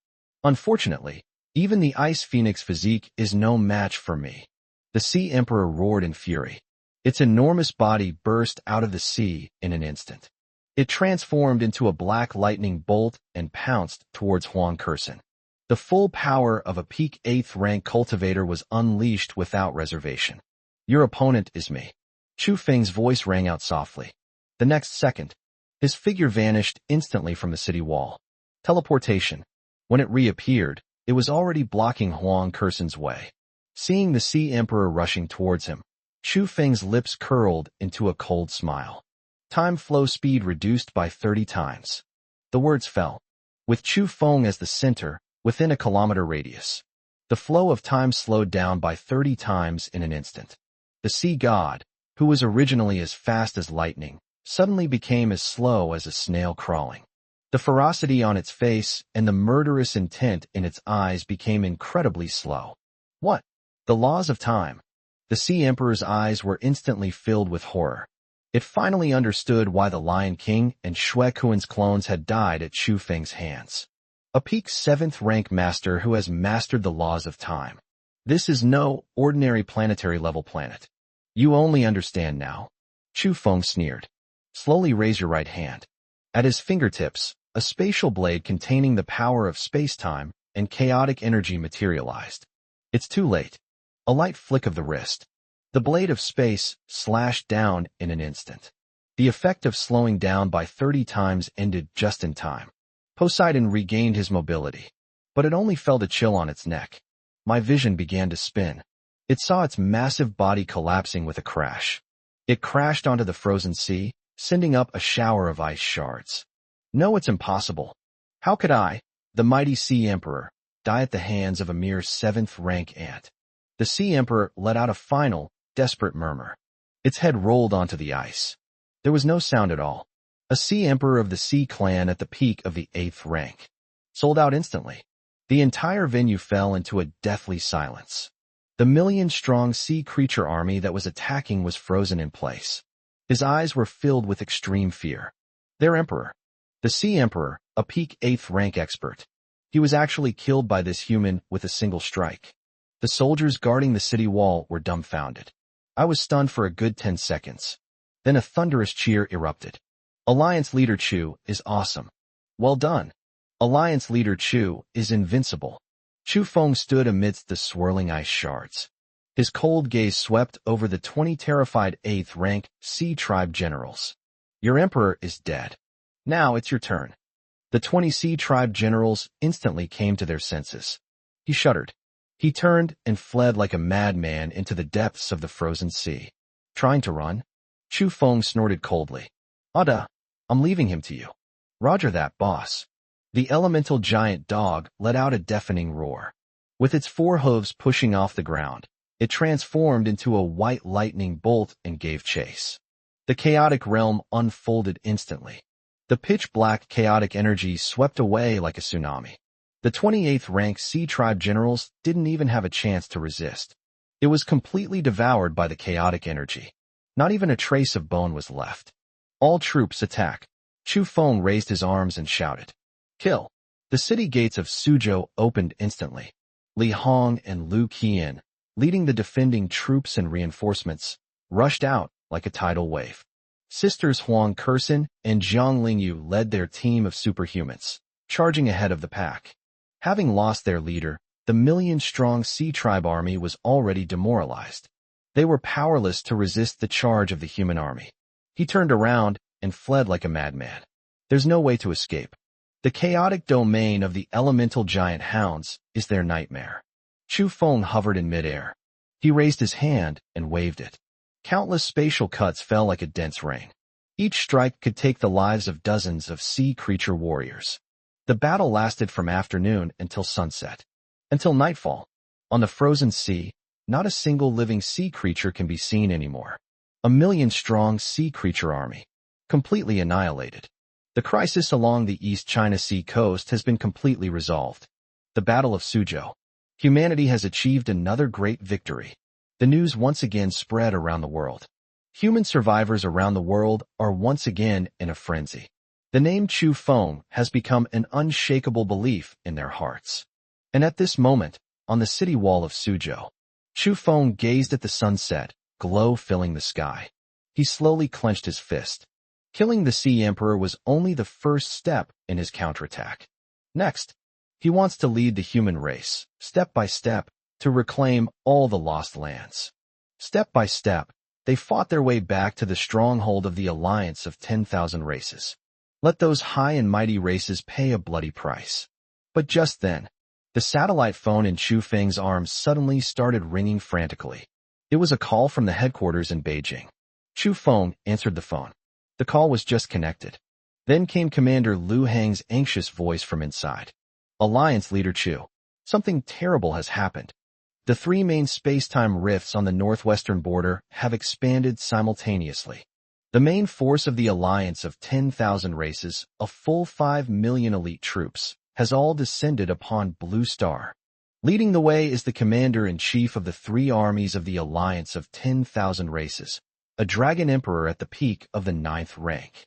Unfortunately, even the Ice Phoenix physique is no match for me. The Sea Emperor roared in fury. Its enormous body burst out of the sea in an instant. It transformed into a black lightning bolt and pounced towards Huang Kursin. The full power of a peak 8th rank cultivator was unleashed without reservation. Your opponent is me. Chu Feng's voice rang out softly. The next second, his figure vanished instantly from the city wall. Teleportation. When it reappeared, it was already blocking Huang Kursin's way. Seeing the Sea Emperor rushing towards him, Chu Feng's lips curled into a cold smile. Time flow speed reduced by 30 times. The words fell. with Chu Feng as the center, within a kilometer radius. The flow of time slowed down by 30 times in an instant. The sea god, who was originally as fast as lightning, suddenly became as slow as a snail crawling. The ferocity on its face and the murderous intent in its eyes became incredibly slow. What? The laws of time. The Sea Emperor's eyes were instantly filled with horror. It finally understood why the Lion King and Shui Kuan's clones had died at Chu Feng's hands. A peak 7th rank master who has mastered the laws of time. This is no ordinary planetary-level planet. You only understand now. Chu Feng sneered. Slowly raise your right hand. At his fingertips, a spatial blade containing the power of space-time and chaotic energy materialized. It's too late. A light flick of the wrist. The blade of space slashed down in an instant. The effect of slowing down by 30 times ended just in time. Poseidon regained his mobility, but it only felt a chill on its neck. My vision began to spin. It saw its massive body collapsing with a crash. It crashed onto the frozen sea, sending up a shower of ice shards. No, it's impossible. How could I, the mighty Sea Emperor, die at the hands of a mere 7th rank ant? The Sea Emperor let out a final, desperate murmur. Its head rolled onto the ice. There was no sound at all. A Sea Emperor of the Sea Clan at the peak of the 8th rank. Sold out instantly. The entire venue fell into a deathly silence. The million-strong sea creature army that was attacking was frozen in place. His eyes were filled with extreme fear. Their emperor. The Sea Emperor, a peak 8th rank expert. He was actually killed by this human with a single strike. The soldiers guarding the city wall were dumbfounded. I was stunned for a good 10 seconds. Then a thunderous cheer erupted. Alliance Leader Chu is awesome. Well done. Alliance Leader Chu is invincible. Chu Feng stood amidst the swirling ice shards. His cold gaze swept over the 20 terrified 8th rank Sea Tribe generals. Your emperor is dead. Now it's your turn. The 20 Sea Tribe generals instantly came to their senses. He shuddered. He turned and fled like a madman into the depths of the frozen sea. Trying to run? Chu Feng snorted coldly. Ada, I'm leaving him to you. Roger that, boss. The elemental giant dog let out a deafening roar. With its 4 hooves pushing off the ground, it transformed into a white lightning bolt and gave chase. The chaotic realm unfolded instantly. The pitch-black chaotic energy swept away like a tsunami. The 28th rank Sea Tribe generals didn't even have a chance to resist. It was completely devoured by the chaotic energy. Not even a trace of bone was left. All troops attack. Chu Feng raised his arms and shouted. Kill. The city gates of Suzhou opened instantly. Li Hong and Lu Qian, leading the defending troops and reinforcements, rushed out like a tidal wave. Sisters Huang Kersen and Zhang Lingyu led their team of superhumans, charging ahead of the pack. Having lost their leader, the million-strong Sea Tribe army was already demoralized. They were powerless to resist the charge of the human army. He turned around and fled like a madman. There's no way to escape. The chaotic domain of the elemental giant hounds is their nightmare. Chu Feng hovered in midair. He raised his hand and waved it. Countless spatial cuts fell like a dense rain. Each strike could take the lives of dozens of sea creature warriors. The battle lasted from afternoon until sunset. Until nightfall. On the frozen sea, not a single living sea creature can be seen anymore. A million-strong sea creature army. Completely annihilated. The crisis along the East China Sea coast has been completely resolved. The Battle of Suzhou. Humanity has achieved another great victory. The news once again spread around the world. Human survivors around the world are once again in a frenzy. The name Chu Feng has become an unshakable belief in their hearts. And at this moment, on the city wall of Suzhou, Chu Feng gazed at the sunset, glow filling the sky. He slowly clenched his fist. Killing the Sea Emperor was only the first step in his counterattack. Next, he wants to lead the human race, step by step, to reclaim all the lost lands. Step by step, they fought their way back to the stronghold of the alliance of 10,000 races. Let those high and mighty races pay a bloody price. But just then, the satellite phone in Chu Feng's arms suddenly started ringing frantically. It was a call from the headquarters in Beijing. Chu Feng answered the phone. The call was just connected. Then came Commander Liu Hang's anxious voice from inside. Alliance Leader Chu. Something terrible has happened. The three main space-time rifts on the northwestern border have expanded simultaneously. The main force of the alliance of 10,000 races, a full 5 million elite troops, has all descended upon Blue Star. Leading the way is the commander-in-chief of the three armies of the alliance of 10,000 races, a dragon emperor at the peak of the 9th rank.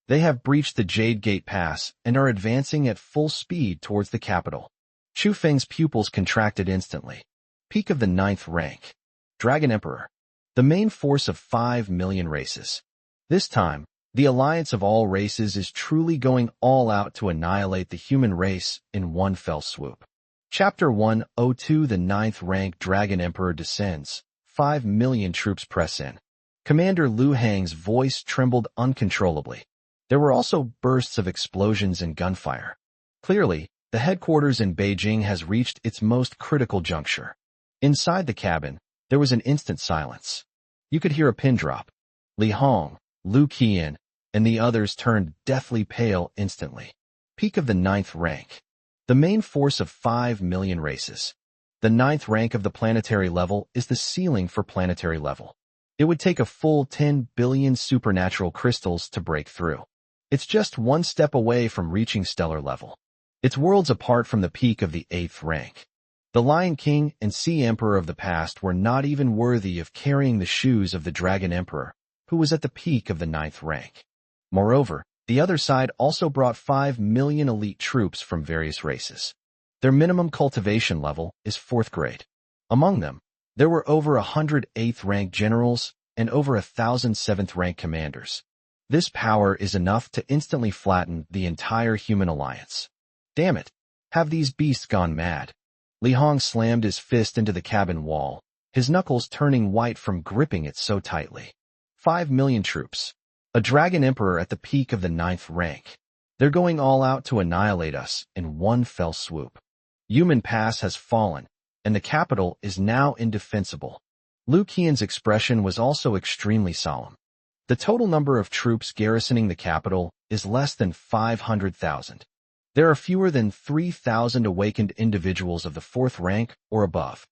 They have breached the Jade Gate Pass and are advancing at full speed towards the capital. Chu Feng's pupils contracted instantly. Peak of the 9th rank. Dragon Emperor. The main force of 5 million races. This time, the alliance of all races is truly going all out to annihilate the human race in one fell swoop. Chapter 102 The 9th rank Dragon Emperor descends. 5 million troops press in. Commander Liu Hang's voice trembled uncontrollably. There were also bursts of explosions and gunfire. Clearly, the headquarters in Beijing has reached its most critical juncture. Inside the cabin, there was an instant silence. You could hear a pin drop. Li Hong, Lu Qian, and the others turned deathly pale instantly. Peak of the 9th rank. The main force of 5 million races. The 9th rank of the planetary level is the ceiling for planetary level. It would take a full 10 billion supernatural crystals to break through. It's just one step away from reaching stellar level. It's worlds apart from the peak of the 8th rank. The Lion King and Sea Emperor of the past were not even worthy of carrying the shoes of the Dragon Emperor, who was at the peak of the 9th rank. Moreover, the other side also brought 5 million elite troops from various races. Their minimum cultivation level is 4th grade. Among them, there were over 100 8th rank generals and over 1,000 7th rank commanders. This power is enough to instantly flatten the entire human alliance. Damn it! Have these beasts gone mad? Li Hong slammed his fist into the cabin wall, his knuckles turning white from gripping it so tightly. 5 million troops. A Dragon Emperor at the peak of the 9th rank. They're going all out to annihilate us in one fell swoop. Yumen Pass has fallen, and the capital is now indefensible. Lu Qian's expression was also extremely solemn. The total number of troops garrisoning the capital is less than 500,000. There are fewer than 3,000 awakened individuals of the 4th rank or above.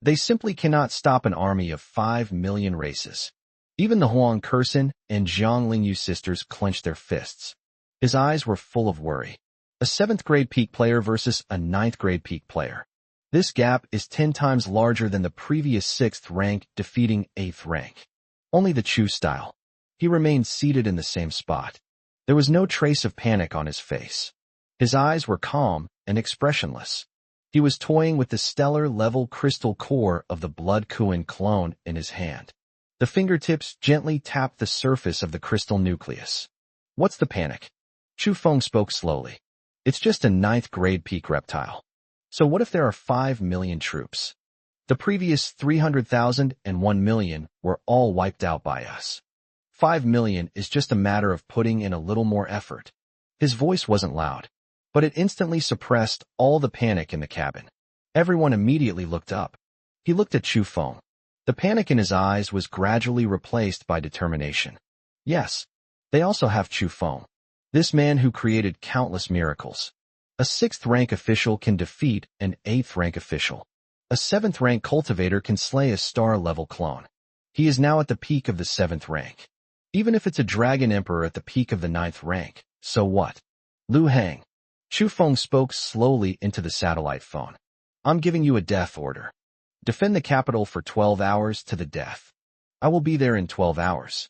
They simply cannot stop an army of 5 million races. Even the Huang Kursin and Zhang Lingyu sisters clenched their fists. His eyes were full of worry. A 7th grade peak player versus a 9th grade peak player. This gap is 10 times larger than the previous 6th rank defeating 8th rank. Only the Chu style. He remained seated in the same spot. There was no trace of panic on his face. His eyes were calm and expressionless. He was toying with the stellar-level crystal core of the Blood Kuan clone in his hand. The fingertips gently tapped the surface of the crystal nucleus. What's the panic? Chu Feng spoke slowly. It's just a 9th grade peak reptile. So what if there are 5 million troops? The previous 300,000 and 1 million were all wiped out by us. 5 million is just a matter of putting in a little more effort. His voice wasn't loud, but it instantly suppressed all the panic in the cabin. Everyone immediately looked up. He looked at Chu Feng. The panic in his eyes was gradually replaced by determination. Yes, they also have Chu Feng. This man who created countless miracles. A 6th rank official can defeat an 8th rank official. A 7th rank cultivator can slay a star-level clone. He is now at the peak of the 7th rank. Even if it's a Dragon Emperor at the peak of the 9th rank, so what? Liu Hang. Chu Feng spoke slowly into the satellite phone. I'm giving you a death order. Defend the capital for 12 hours to the death. I will be there in 12 hours.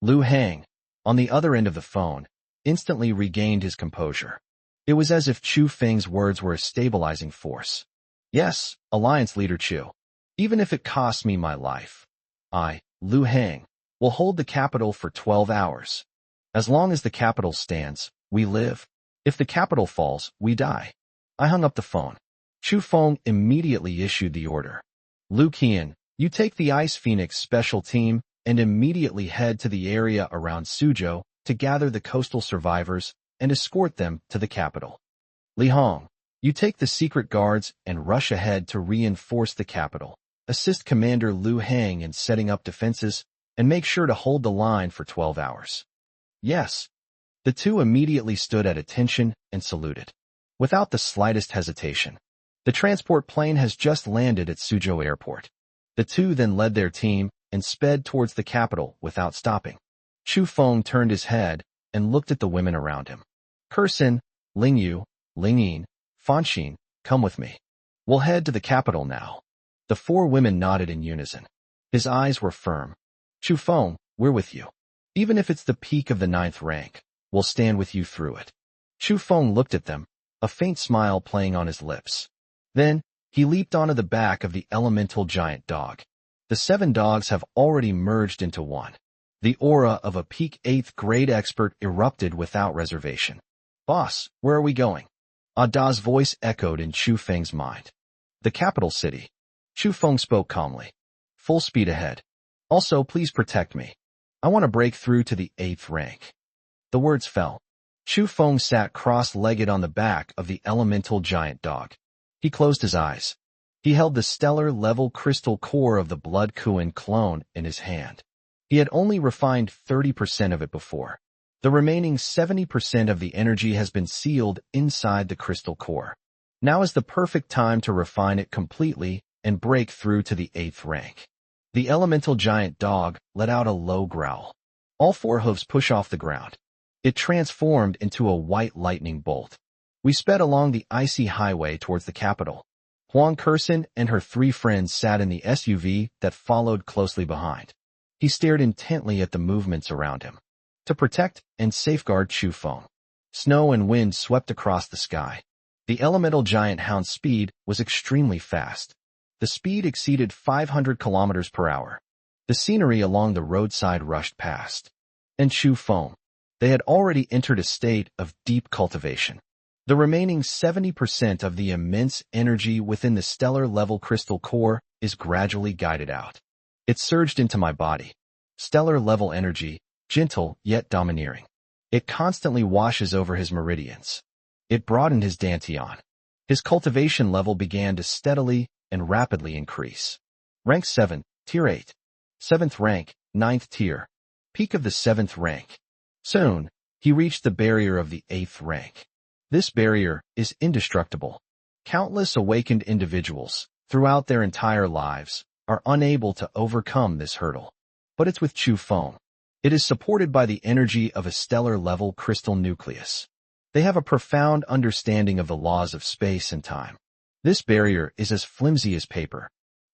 Liu Hang, on the other end of the phone, instantly regained his composure. It was as if Chu Feng's words were a stabilizing force. Yes, Alliance Leader Chu. Even if it costs me my life. I, Liu Hang, will hold the capital for 12 hours. As long as the capital stands, we live. If the capital falls, we die. I hung up the phone. Chu Feng immediately issued the order. Lu Qian, you take the Ice Phoenix special team and immediately head to the area around Suzhou to gather the coastal survivors and escort them to the capital. Li Hong, you take the secret guards and rush ahead to reinforce the capital. Assist Commander Liu Hang in setting up defenses and make sure to hold the line for 12 hours. Yes. The two immediately stood at attention and saluted. Without the slightest hesitation. The transport plane has just landed at Suzhou Airport. The two then led their team and sped towards the capital without stopping. Chu Feng turned his head and looked at the women around him. Kursin, Lingyu, Lingyin, Fanxin, come with me. We'll head to the capital now. The four women nodded in unison. His eyes were firm. Chu Feng, we're with you. Even if it's the peak of the 9th rank, we'll stand with you through it. Chu Feng looked at them, a faint smile playing on his lips. Then, he leaped onto the back of the elemental giant dog. The 7 dogs have already merged into one. The aura of a peak 8th grade expert erupted without reservation. Boss, where are we going? Ada's voice echoed in Chu Feng's mind. The capital city. Chu Feng spoke calmly. Full speed ahead. Also, please protect me. I want to break through to the 8th rank. The words fell. Chu Feng sat cross-legged on the back of the elemental giant dog. He closed his eyes. He held the stellar-level crystal core of the Blood Kuan clone in his hand. He had only refined 30% of it before. The remaining 70% of the energy has been sealed inside the crystal core. Now is the perfect time to refine it completely and break through to the 8th rank. The elemental giant dog let out a low growl. All 4 hooves push off the ground. It transformed into a white lightning bolt. We sped along the icy highway towards the capital. Huang Kursin and her 3 friends sat in the SUV that followed closely behind. He stared intently at the movements around him. To protect and safeguard Chu Feng. Snow and wind swept across the sky. The elemental giant hound's speed was extremely fast. The speed exceeded 500 kilometers per hour. The scenery along the roadside rushed past. And Chu Feng. They had already entered a state of deep cultivation. The remaining 70% of the immense energy within the stellar-level crystal core is gradually guided out. It surged into my body. Stellar-level energy, gentle yet domineering. It constantly washes over his meridians. It broadened his dantian. His cultivation level began to steadily and rapidly increase. Rank 7, Tier 8. 7th rank, 9th tier. Peak of the 7th rank. Soon, he reached the barrier of the 8th rank. This barrier is indestructible. Countless awakened individuals, throughout their entire lives, are unable to overcome this hurdle. But it's with Chu Feng. It is supported by the energy of a stellar-level crystal nucleus. They have a profound understanding of the laws of space and time. This barrier is as flimsy as paper.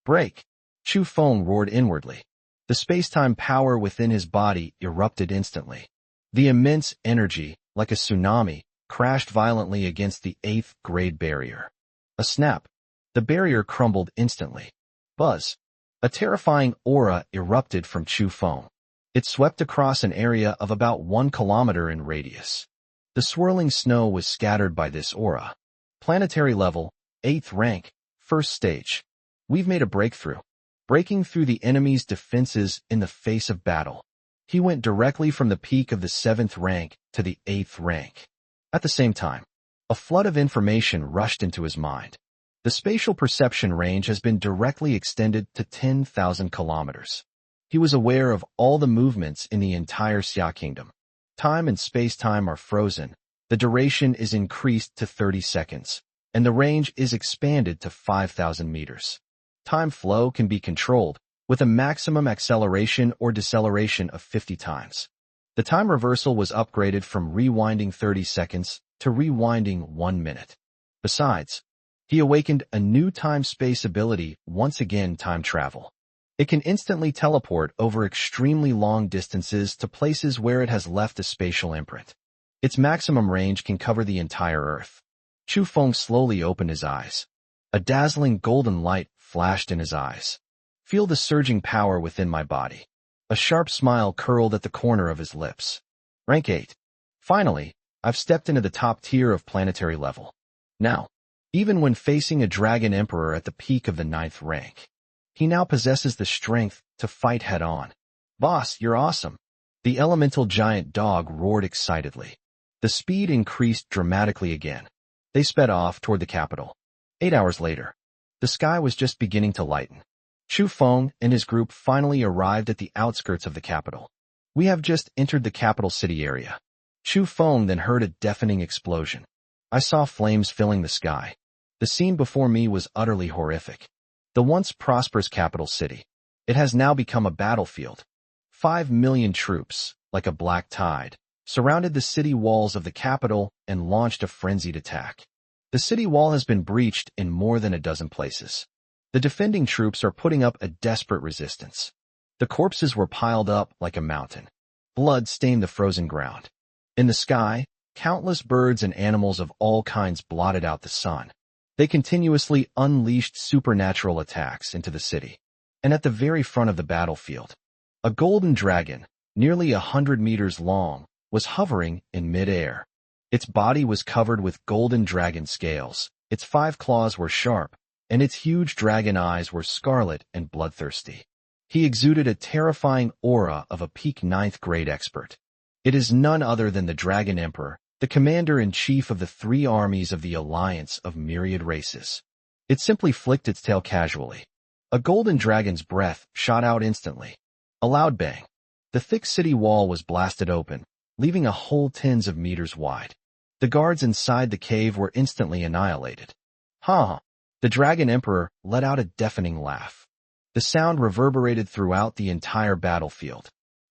Break! Chu Feng roared inwardly. The space-time power within his body erupted instantly. The immense energy, like a tsunami, crashed violently against the 8th grade barrier. A snap. The barrier crumbled instantly. Buzz. A terrifying aura erupted from Chu Feng. It swept across an area of about 1 kilometer in radius. The swirling snow was scattered by this aura. Planetary level, 8th rank, 1st stage. We've made a breakthrough. Breaking through the enemy's defenses in the face of battle. He went directly from the peak of the 7th rank to the 8th rank. At the same time, a flood of information rushed into his mind. The spatial perception range has been directly extended to 10,000 kilometers. He was aware of all the movements in the entire Xia Kingdom. Time and space-time are frozen, the duration is increased to 30 seconds, and the range is expanded to 5,000 meters. Time flow can be controlled, with a maximum acceleration or deceleration of 50 times. The time reversal was upgraded from rewinding 30 seconds to rewinding 1 minute. Besides, he awakened a new time-space ability, once again time travel. It can instantly teleport over extremely long distances to places where it has left a spatial imprint. Its maximum range can cover the entire Earth. Chu Feng slowly opened his eyes. A dazzling golden light flashed in his eyes. Feel the surging power within my body. A sharp smile curled at the corner of his lips. Rank 8. Finally, I've stepped into the top tier of planetary level. Now, even when facing a dragon emperor at the peak of the 9th rank, he now possesses the strength to fight head-on. Boss, you're awesome. The elemental giant dog roared excitedly. The speed increased dramatically again. They sped off toward the capital. 8 hours later, the sky was just beginning to lighten. Chu Feng and his group finally arrived at the outskirts of the capital. We have just entered the capital city area. Chu Feng then heard a deafening explosion. I saw flames filling the sky. The scene before me was utterly horrific. The once prosperous capital city. It has now become a battlefield. 5 million troops, like a black tide, surrounded the city walls of the capital and launched a frenzied attack. The city wall has been breached in more than a dozen places. The defending troops are putting up a desperate resistance. The corpses were piled up like a mountain. Blood stained the frozen ground. In the sky, countless birds and animals of all kinds blotted out the sun. They continuously unleashed supernatural attacks into the city. And at the very front of the battlefield, a golden dragon, nearly 100 meters long, was hovering in midair. Its body was covered with golden dragon scales, its 5 claws were sharp, and its huge dragon eyes were scarlet and bloodthirsty. He exuded a terrifying aura of a peak 9th grade expert. It is none other than the Dragon Emperor, the commander-in-chief of the 3 armies of the Alliance of Myriad Races. It simply flicked its tail casually. A golden dragon's breath shot out instantly. A loud bang. The thick city wall was blasted open, leaving a hole tens of meters wide. The guards inside the cave were instantly annihilated. Ha! The Dragon Emperor let out a deafening laugh. The sound reverberated throughout the entire battlefield.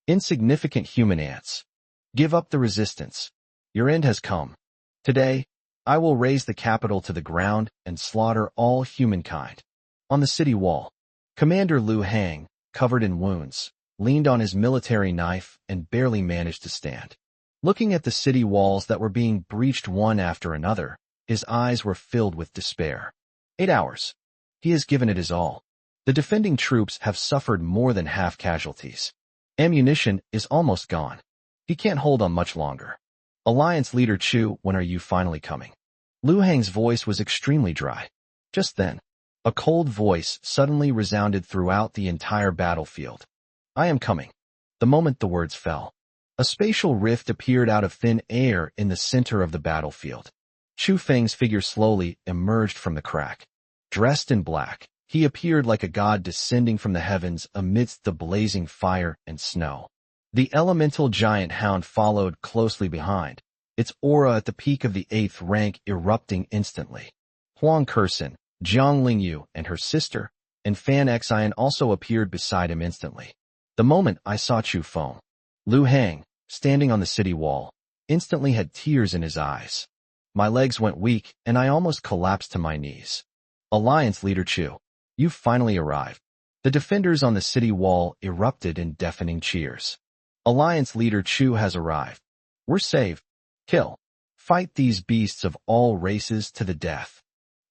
Insignificant human ants. Give up the resistance. Your end has come. Today, I will raze the capital to the ground and slaughter all humankind. On the city wall, Commander Liu Hang, covered in wounds, leaned on his military knife and barely managed to stand. Looking at the city walls that were being breached one after another, his eyes were filled with despair. 8 hours. He has given it his all. The defending troops have suffered more than half casualties. Ammunition is almost gone. He can't hold on much longer. Alliance leader Chu, when are you finally coming? Liu Hang's voice was extremely dry. Just then, a cold voice suddenly resounded throughout the entire battlefield. I am coming. The moment the words fell, a spatial rift appeared out of thin air in the center of the battlefield. Chu Feng's figure slowly emerged from the crack. Dressed in black, he appeared like a god descending from the heavens amidst the blazing fire and snow. The elemental giant hound followed closely behind, its aura at the peak of the 8th rank erupting instantly. Huang Kersen, Jiang Lingyu and her sister, and Fan Xian also appeared beside him instantly. The moment I saw Chu Feng, Liu Hang, standing on the city wall, instantly had tears in his eyes. My legs went weak and I almost collapsed to my knees. Alliance leader Chu, you've finally arrived. The defenders on the city wall erupted in deafening cheers. Alliance leader Chu has arrived. We're saved. Kill. Fight these beasts of all races to the death.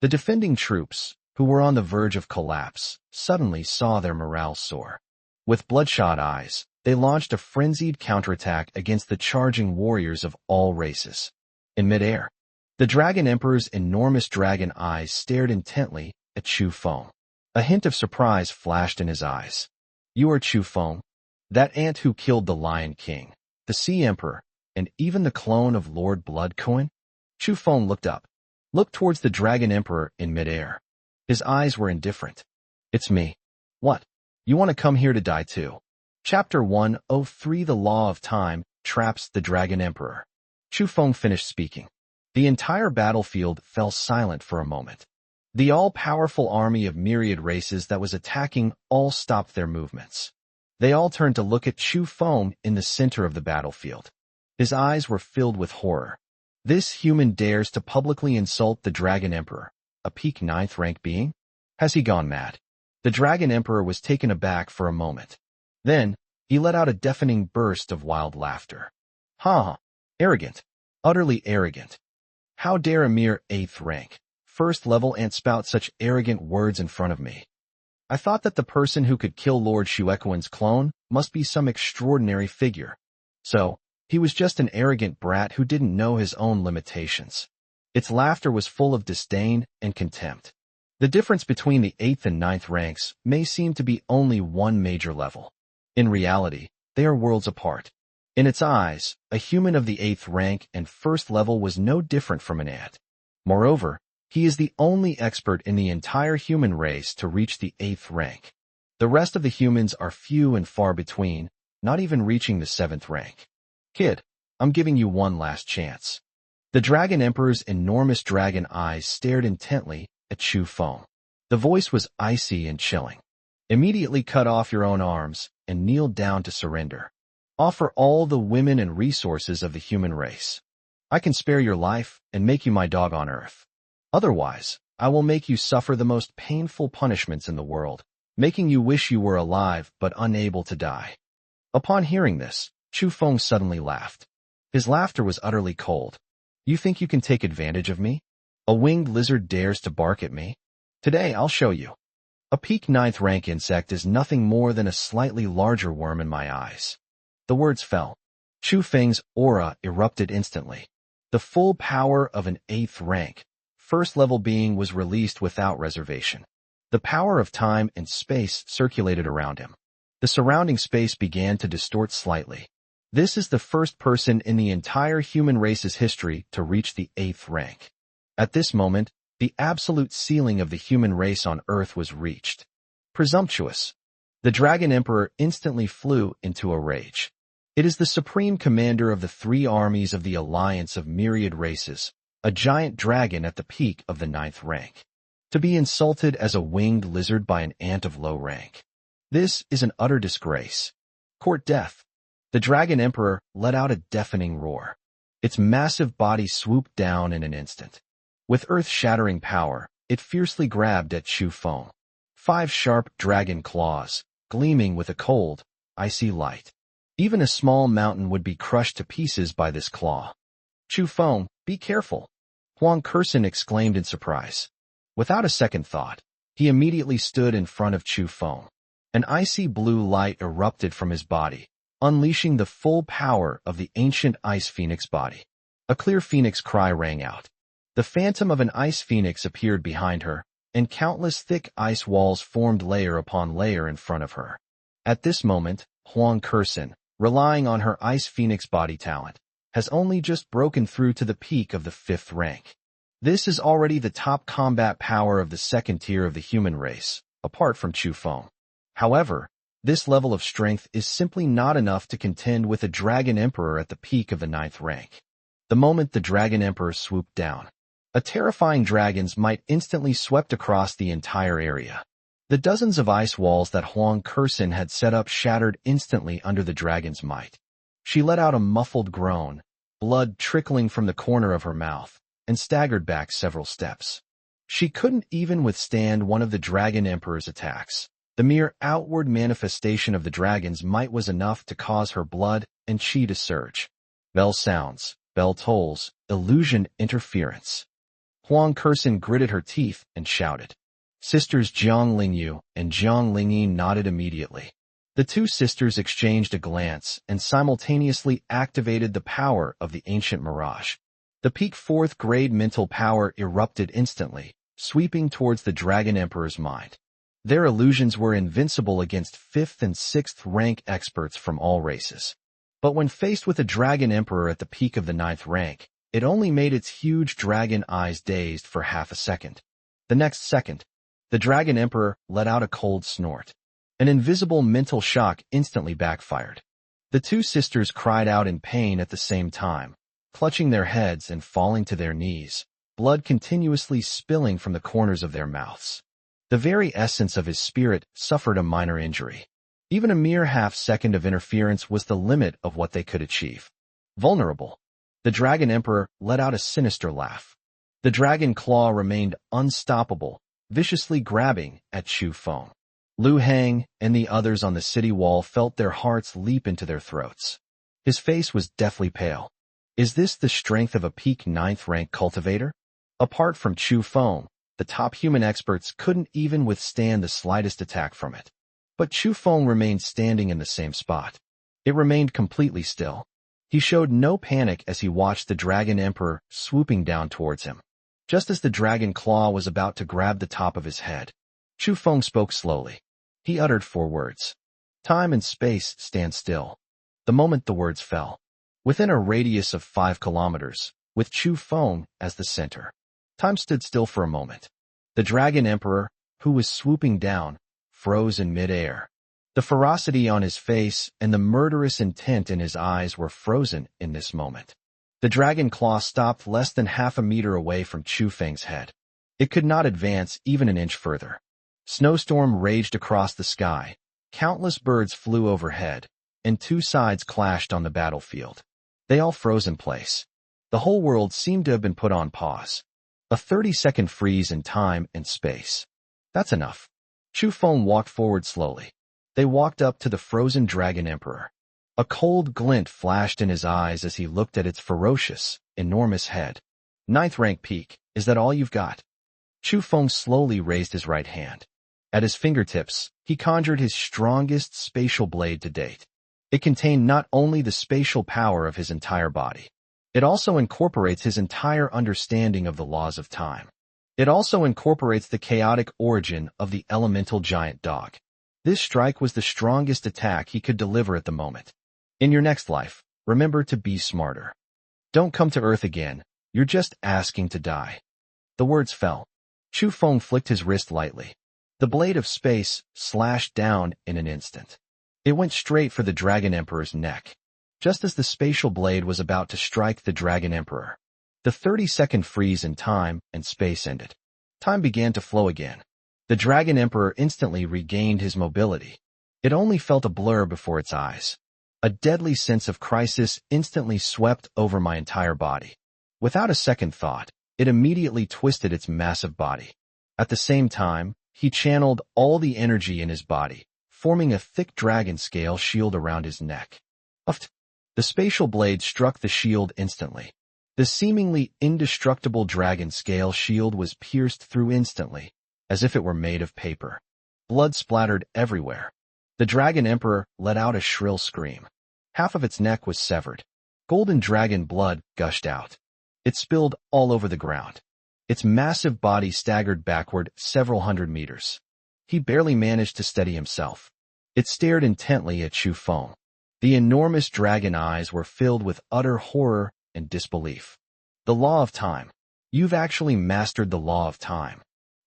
The defending troops, who were on the verge of collapse, suddenly saw their morale soar. With bloodshot eyes, they launched a frenzied counterattack against the charging warriors of all races. In midair, the Dragon Emperor's enormous dragon eyes stared intently at Chu Feng. A hint of surprise flashed in his eyes. You are Chu Feng? That ant who killed the Lion King, the Sea Emperor, and even the clone of Lord Bloodcoin? Chu Feng looked up, looked towards the Dragon Emperor in midair. His eyes were indifferent. It's me. What? You want to come here to die too? Chapter 103 The Law of Time Traps the Dragon Emperor. Chu Feng finished speaking. The entire battlefield fell silent for a moment. The all-powerful army of myriad races that was attacking all stopped their movements. They all turned to look at Chu Feng in the center of the battlefield. His eyes were filled with horror. This human dares to publicly insult the Dragon Emperor, a peak 9th rank being? Has he gone mad? The Dragon Emperor was taken aback for a moment. Then, he let out a deafening burst of wild laughter. Ha! Arrogant. Utterly arrogant. How dare a mere 8th rank, 1st level ant spout such arrogant words in front of me? I thought that the person who could kill Lord Shuequan's clone must be some extraordinary figure. So, he was just an arrogant brat who didn't know his own limitations. Its laughter was full of disdain and contempt. The difference between the 8th and 9th ranks may seem to be only one major level. In reality, they are worlds apart. In its eyes, a human of the 8th rank and 1st level was no different from an ant. Moreover, he is the only expert in the entire human race to reach the 8th rank. The rest of the humans are few and far between, not even reaching the 7th rank. Kid, I'm giving you one last chance. The Dragon Emperor's enormous dragon eyes stared intently at Chu Feng. The voice was icy and chilling. Immediately cut off your own arms and kneel down to surrender. Offer all the women and resources of the human race. I can spare your life and make you my dog on earth. Otherwise, I will make you suffer the most painful punishments in the world, making you wish you were alive but unable to die. Upon hearing this, Chu Feng suddenly laughed. His laughter was utterly cold. You think you can take advantage of me? A winged lizard dares to bark at me? Today I'll show you. A peak 9th rank insect is nothing more than a slightly larger worm in my eyes. The words fell. Chu Feng's aura erupted instantly. The full power of an 8th rank, first-level being was released without reservation. The power of time and space circulated around him. The surrounding space began to distort slightly. This is the first person in the entire human race's history to reach the 8th rank. At this moment, the absolute ceiling of the human race on Earth was reached. Presumptuous. The Dragon Emperor instantly flew into a rage. It is the supreme commander of the 3 armies of the alliance of myriad races, a giant dragon at the peak of the 9th rank. To be insulted as a winged lizard by an ant of low rank. This is an utter disgrace. Court death. The Dragon Emperor let out a deafening roar. Its massive body swooped down in an instant. With earth-shattering power, it fiercely grabbed at Chu Feng. 5 sharp dragon claws, gleaming with a cold, icy light. Even a small mountain would be crushed to pieces by this claw. Chu Feng, be careful, Wang Hao exclaimed in surprise. Without a second thought, he immediately stood in front of Chu Feng. An icy blue light erupted from his body, unleashing the full power of the ancient ice phoenix body. A clear phoenix cry rang out. The phantom of an ice phoenix appeared behind her, and countless thick ice walls formed layer upon layer in front of her. At this moment, Wang Hao, relying on her ice phoenix body talent, has only just broken through to the peak of the 5th rank. This is already the top combat power of the 2nd tier of the human race, apart from Chu Feng. However, this level of strength is simply not enough to contend with a Dragon Emperor at the peak of the 9th rank. The moment the Dragon Emperor swooped down, a terrifying dragon's might instantly swept across the entire area. The dozens of ice walls that Wang Hao had set up shattered instantly under the dragon's might. She let out a muffled groan, blood trickling from the corner of her mouth, and staggered back several steps. She couldn't even withstand one of the Dragon Emperor's attacks. The mere outward manifestation of the dragon's might was enough to cause her blood and chi to surge. Bell sounds, bell tolls, illusion interference. Wang Hao gritted her teeth and shouted. Sisters Jiang Lingyu and Jiang Lingyi nodded immediately. The 2 sisters exchanged a glance and simultaneously activated the power of the ancient mirage. The peak 4th grade mental power erupted instantly, sweeping towards the Dragon Emperor's mind. Their illusions were invincible against 5th and 6th rank experts from all races. But when faced with a Dragon Emperor at the peak of the 9th rank, it only made its huge dragon eyes dazed for half a second. The next second, the Dragon Emperor let out a cold snort. An invisible mental shock instantly backfired. The 2 sisters cried out in pain at the same time, clutching their heads and falling to their knees, blood continuously spilling from the corners of their mouths. The very essence of his spirit suffered a minor injury. Even a mere half-second of interference was the limit of what they could achieve. Vulnerable. The Dragon Emperor let out a sinister laugh. The dragon claw remained unstoppable, viciously grabbing at Chu Feng. Lu Hang and the others on the city wall felt their hearts leap into their throats. His face was deathly pale. Is this the strength of a peak 9th rank cultivator? Apart from Chu Feng, the top human experts couldn't even withstand the slightest attack from it. But Chu Feng remained standing in the same spot. It remained completely still. He showed no panic as he watched the Dragon Emperor swooping down towards him. Just as the dragon claw was about to grab the top of his head, Chu Feng spoke slowly. He uttered 4 words. Time and space stand still. The moment the words fell, within a radius of 5 kilometers, with Chu Feng as the center, time stood still for a moment. The Dragon Emperor, who was swooping down, froze in mid-air. The ferocity on his face and the murderous intent in his eyes were frozen in this moment. The dragon claw stopped less than half a meter away from Chu Feng's head. It could not advance even an inch further. Snowstorm raged across the sky. Countless birds flew overhead, and two sides clashed on the battlefield. They all froze in place. The whole world seemed to have been put on pause. A 30-second freeze in time and space. That's enough. Chu Feng walked forward slowly. They walked up to the frozen Dragon Emperor. A cold glint flashed in his eyes as he looked at its ferocious, enormous head. Ninth rank peak, is that all you've got? Chu Feng slowly raised his right hand. At his fingertips, he conjured his strongest spatial blade to date. It contained not only the spatial power of his entire body, it also incorporates his entire understanding of the laws of time. It also incorporates the chaotic origin of the elemental giant dog. This strike was the strongest attack he could deliver at the moment. In your next life, remember to be smarter. Don't come to Earth again, you're just asking to die. The words fell. Chu Feng flicked his wrist lightly. The blade of space slashed down in an instant. It went straight for the Dragon Emperor's neck. Just as the spatial blade was about to strike the Dragon Emperor, the 30-second freeze in time and space ended. Time began to flow again. The Dragon Emperor instantly regained his mobility. It only felt a blur before its eyes. A deadly sense of crisis instantly swept over my entire body. Without a second thought, it immediately twisted its massive body. At the same time, he channeled all the energy in his body, forming a thick dragon scale shield around his neck. Uft! The spatial blade struck the shield instantly. The seemingly indestructible dragon scale shield was pierced through instantly, as if it were made of paper. Blood splattered everywhere. The Dragon Emperor let out a shrill scream. Half of its neck was severed. Golden dragon blood gushed out. It spilled all over the ground. Its massive body staggered backward several hundred meters. He barely managed to steady himself. It stared intently at Chu Feng. The enormous dragon eyes were filled with utter horror and disbelief. The law of time. You've actually mastered the law of time.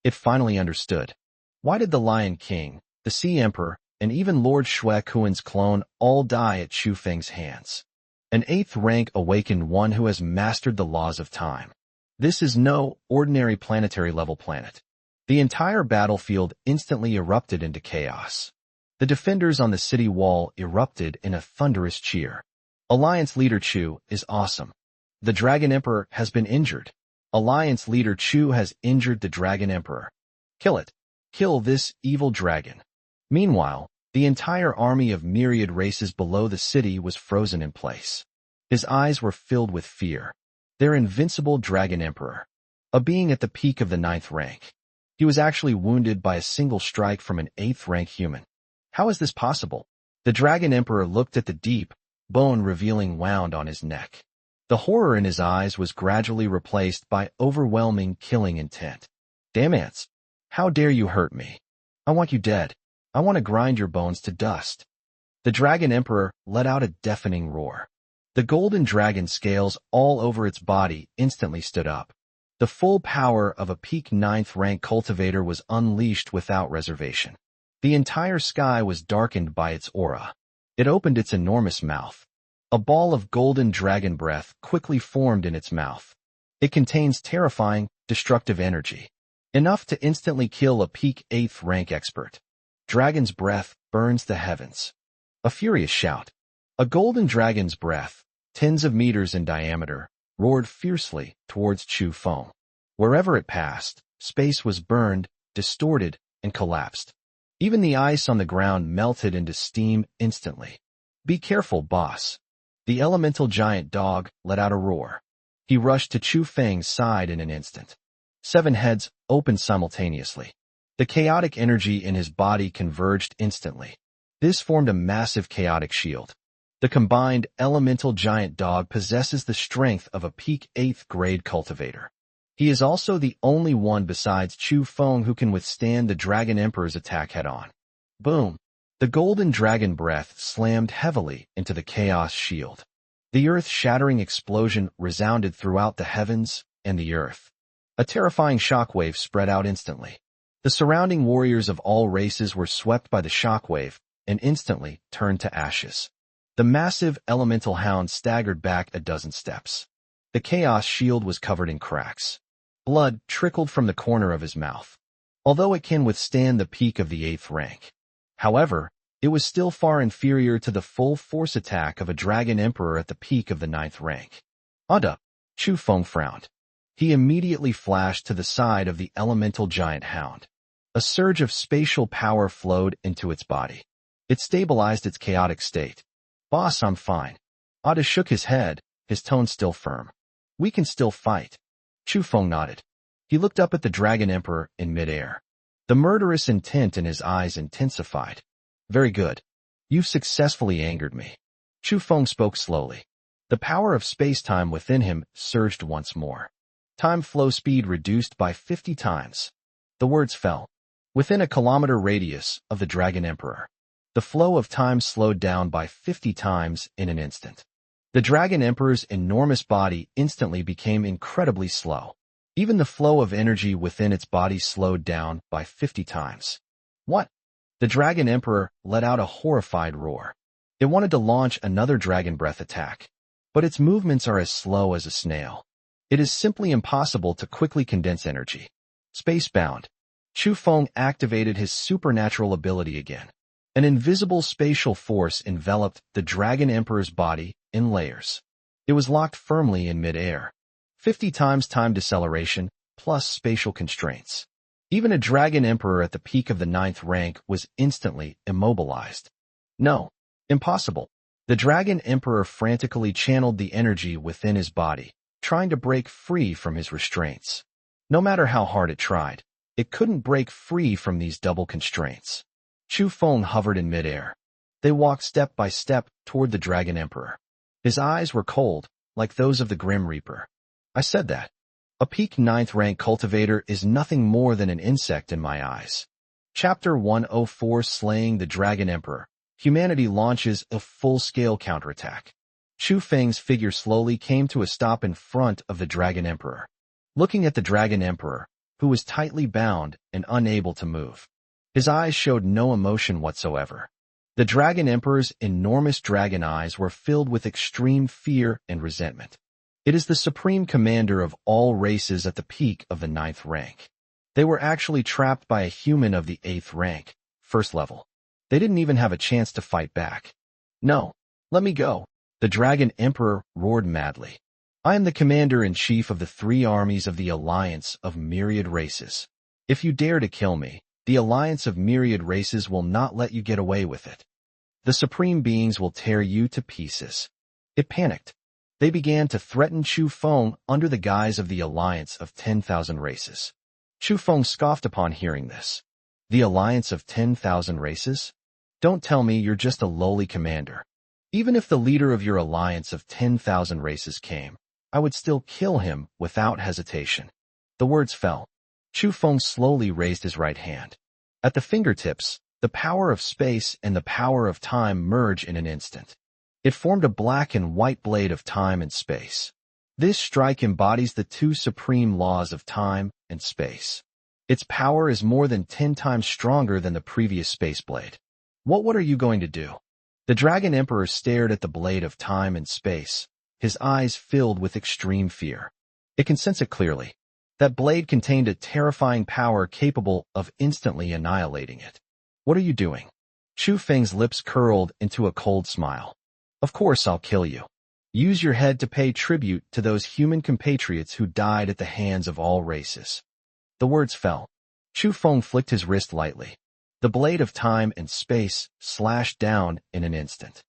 It finally understood. Why did the Lion King, the Sea Emperor, and even Lord Shui Kuan's clone all die at Chu Feng's hands? An 8th rank awakened one who has mastered the laws of time. This is no ordinary planetary-level planet. The entire battlefield instantly erupted into chaos. The defenders on the city wall erupted in a thunderous cheer. Alliance Leader Chu is awesome. The Dragon Emperor has been injured. Alliance Leader Chu has injured the Dragon Emperor. Kill it. Kill this evil dragon. Meanwhile, the entire army of myriad races below the city was frozen in place. His eyes were filled with fear. Their invincible Dragon Emperor. A being at the peak of the 9th rank. He was actually wounded by a single strike from an 8th rank human. How is this possible? The Dragon Emperor looked at the deep, bone-revealing wound on his neck. The horror in his eyes was gradually replaced by overwhelming killing intent. Damn ants! How dare you hurt me? I want you dead. I want to grind your bones to dust. The Dragon Emperor let out a deafening roar. The golden dragon scales all over its body instantly stood up. The full power of a peak 9th rank cultivator was unleashed without reservation. The entire sky was darkened by its aura. It opened its enormous mouth. A ball of golden dragon breath quickly formed in its mouth. It contains terrifying, destructive energy. Enough to instantly kill a peak 8th rank expert. Dragon's breath burns the heavens. A furious shout. A golden dragon's breath, tens of meters in diameter, roared fiercely towards Chu Feng. Wherever it passed, space was burned, distorted, and collapsed. Even the ice on the ground melted into steam instantly. Be careful, boss. The elemental giant dog let out a roar. He rushed to Chu Feng's side in an instant. 7 heads opened simultaneously. The chaotic energy in his body converged instantly. This formed a massive chaotic shield. The combined elemental giant dog possesses the strength of a peak 8th grade cultivator. He is also the only one besides Chu Feng who can withstand the Dragon Emperor's attack head-on. Boom! The golden dragon breath slammed heavily into the chaos shield. The earth-shattering explosion resounded throughout the heavens and the earth. A terrifying shockwave spread out instantly. The surrounding warriors of all races were swept by the shockwave, and instantly turned to ashes. The massive elemental hound staggered back a dozen steps. The chaos shield was covered in cracks. Blood trickled from the corner of his mouth. Although it can withstand the peak of the 8th rank. However, it was still far inferior to the full force attack of a Dragon Emperor at the peak of the 9th rank. Up, Chu Feng frowned. He immediately flashed to the side of the elemental giant hound. A surge of spatial power flowed into its body. It stabilized its chaotic state. Boss, I'm fine. Ada shook his head, his tone still firm. We can still fight. Chu Feng nodded. He looked up at the Dragon Emperor in midair. The murderous intent in his eyes intensified. Very good. You've successfully angered me. Chu Feng spoke slowly. The power of space-time within him surged once more. Time flow speed reduced by 50 times. The words fell. Within a kilometer radius of the Dragon Emperor, the flow of time slowed down by 50 times in an instant. The Dragon Emperor's enormous body instantly became incredibly slow. Even the flow of energy within its body slowed down by 50 times. What? The Dragon Emperor let out a horrified roar. It wanted to launch another Dragon Breath attack, but its movements are as slow as a snail. It is simply impossible to quickly condense energy. Spacebound. Chu Feng activated his supernatural ability again. An invisible spatial force enveloped the Dragon Emperor's body in layers. It was locked firmly in mid-air. 50 times time deceleration, plus spatial constraints. Even a Dragon Emperor at the peak of the 9th rank was instantly immobilized. No. Impossible. The Dragon Emperor frantically channeled the energy within his body, trying to break free from his restraints. No matter how hard it tried, it couldn't break free from these double constraints. Chu Feng hovered in midair. They walked step by step toward the Dragon Emperor. His eyes were cold, like those of the Grim Reaper. I said that. A peak 9th rank cultivator is nothing more than an insect in my eyes. Chapter 104 Slaying the Dragon Emperor. Humanity launches a full-scale counterattack. Chu Feng's figure slowly came to a stop in front of the Dragon Emperor. Looking at the Dragon Emperor, who was tightly bound and unable to move. His eyes showed no emotion whatsoever. The Dragon Emperor's enormous dragon eyes were filled with extreme fear and resentment. It is the supreme commander of all races at the peak of the 9th rank. They were actually trapped by a human of the 8th rank, first level. They didn't even have a chance to fight back. No, let me go. The Dragon Emperor roared madly. I am the commander-in-chief of the 3 armies of the Alliance of Myriad Races. If you dare to kill me, the Alliance of Myriad Races will not let you get away with it. The Supreme Beings will tear you to pieces. It panicked. They began to threaten Chu Feng under the guise of the Alliance of 10,000 Races. Chu Feng scoffed upon hearing this. The Alliance of 10,000 Races? Don't tell me you're just a lowly commander. Even if the leader of your Alliance of 10,000 Races came, I would still kill him without hesitation. The words fell. Chu Feng slowly raised his right hand. At the fingertips, the power of space and the power of time merge in an instant. It formed a black and white blade of time and space. This strike embodies the 2 supreme laws of time and space. Its power is more than 10 times stronger than the previous space blade. What are you going to do? The Dragon Emperor stared at the blade of time and space, his eyes filled with extreme fear. It can sense it clearly. That blade contained a terrifying power capable of instantly annihilating it. What are you doing? Chu Feng's lips curled into a cold smile. Of course I'll kill you. Use your head to pay tribute to those human compatriots who died at the hands of all races. The words fell. Chu Feng flicked his wrist lightly. The blade of time and space slashed down in an instant.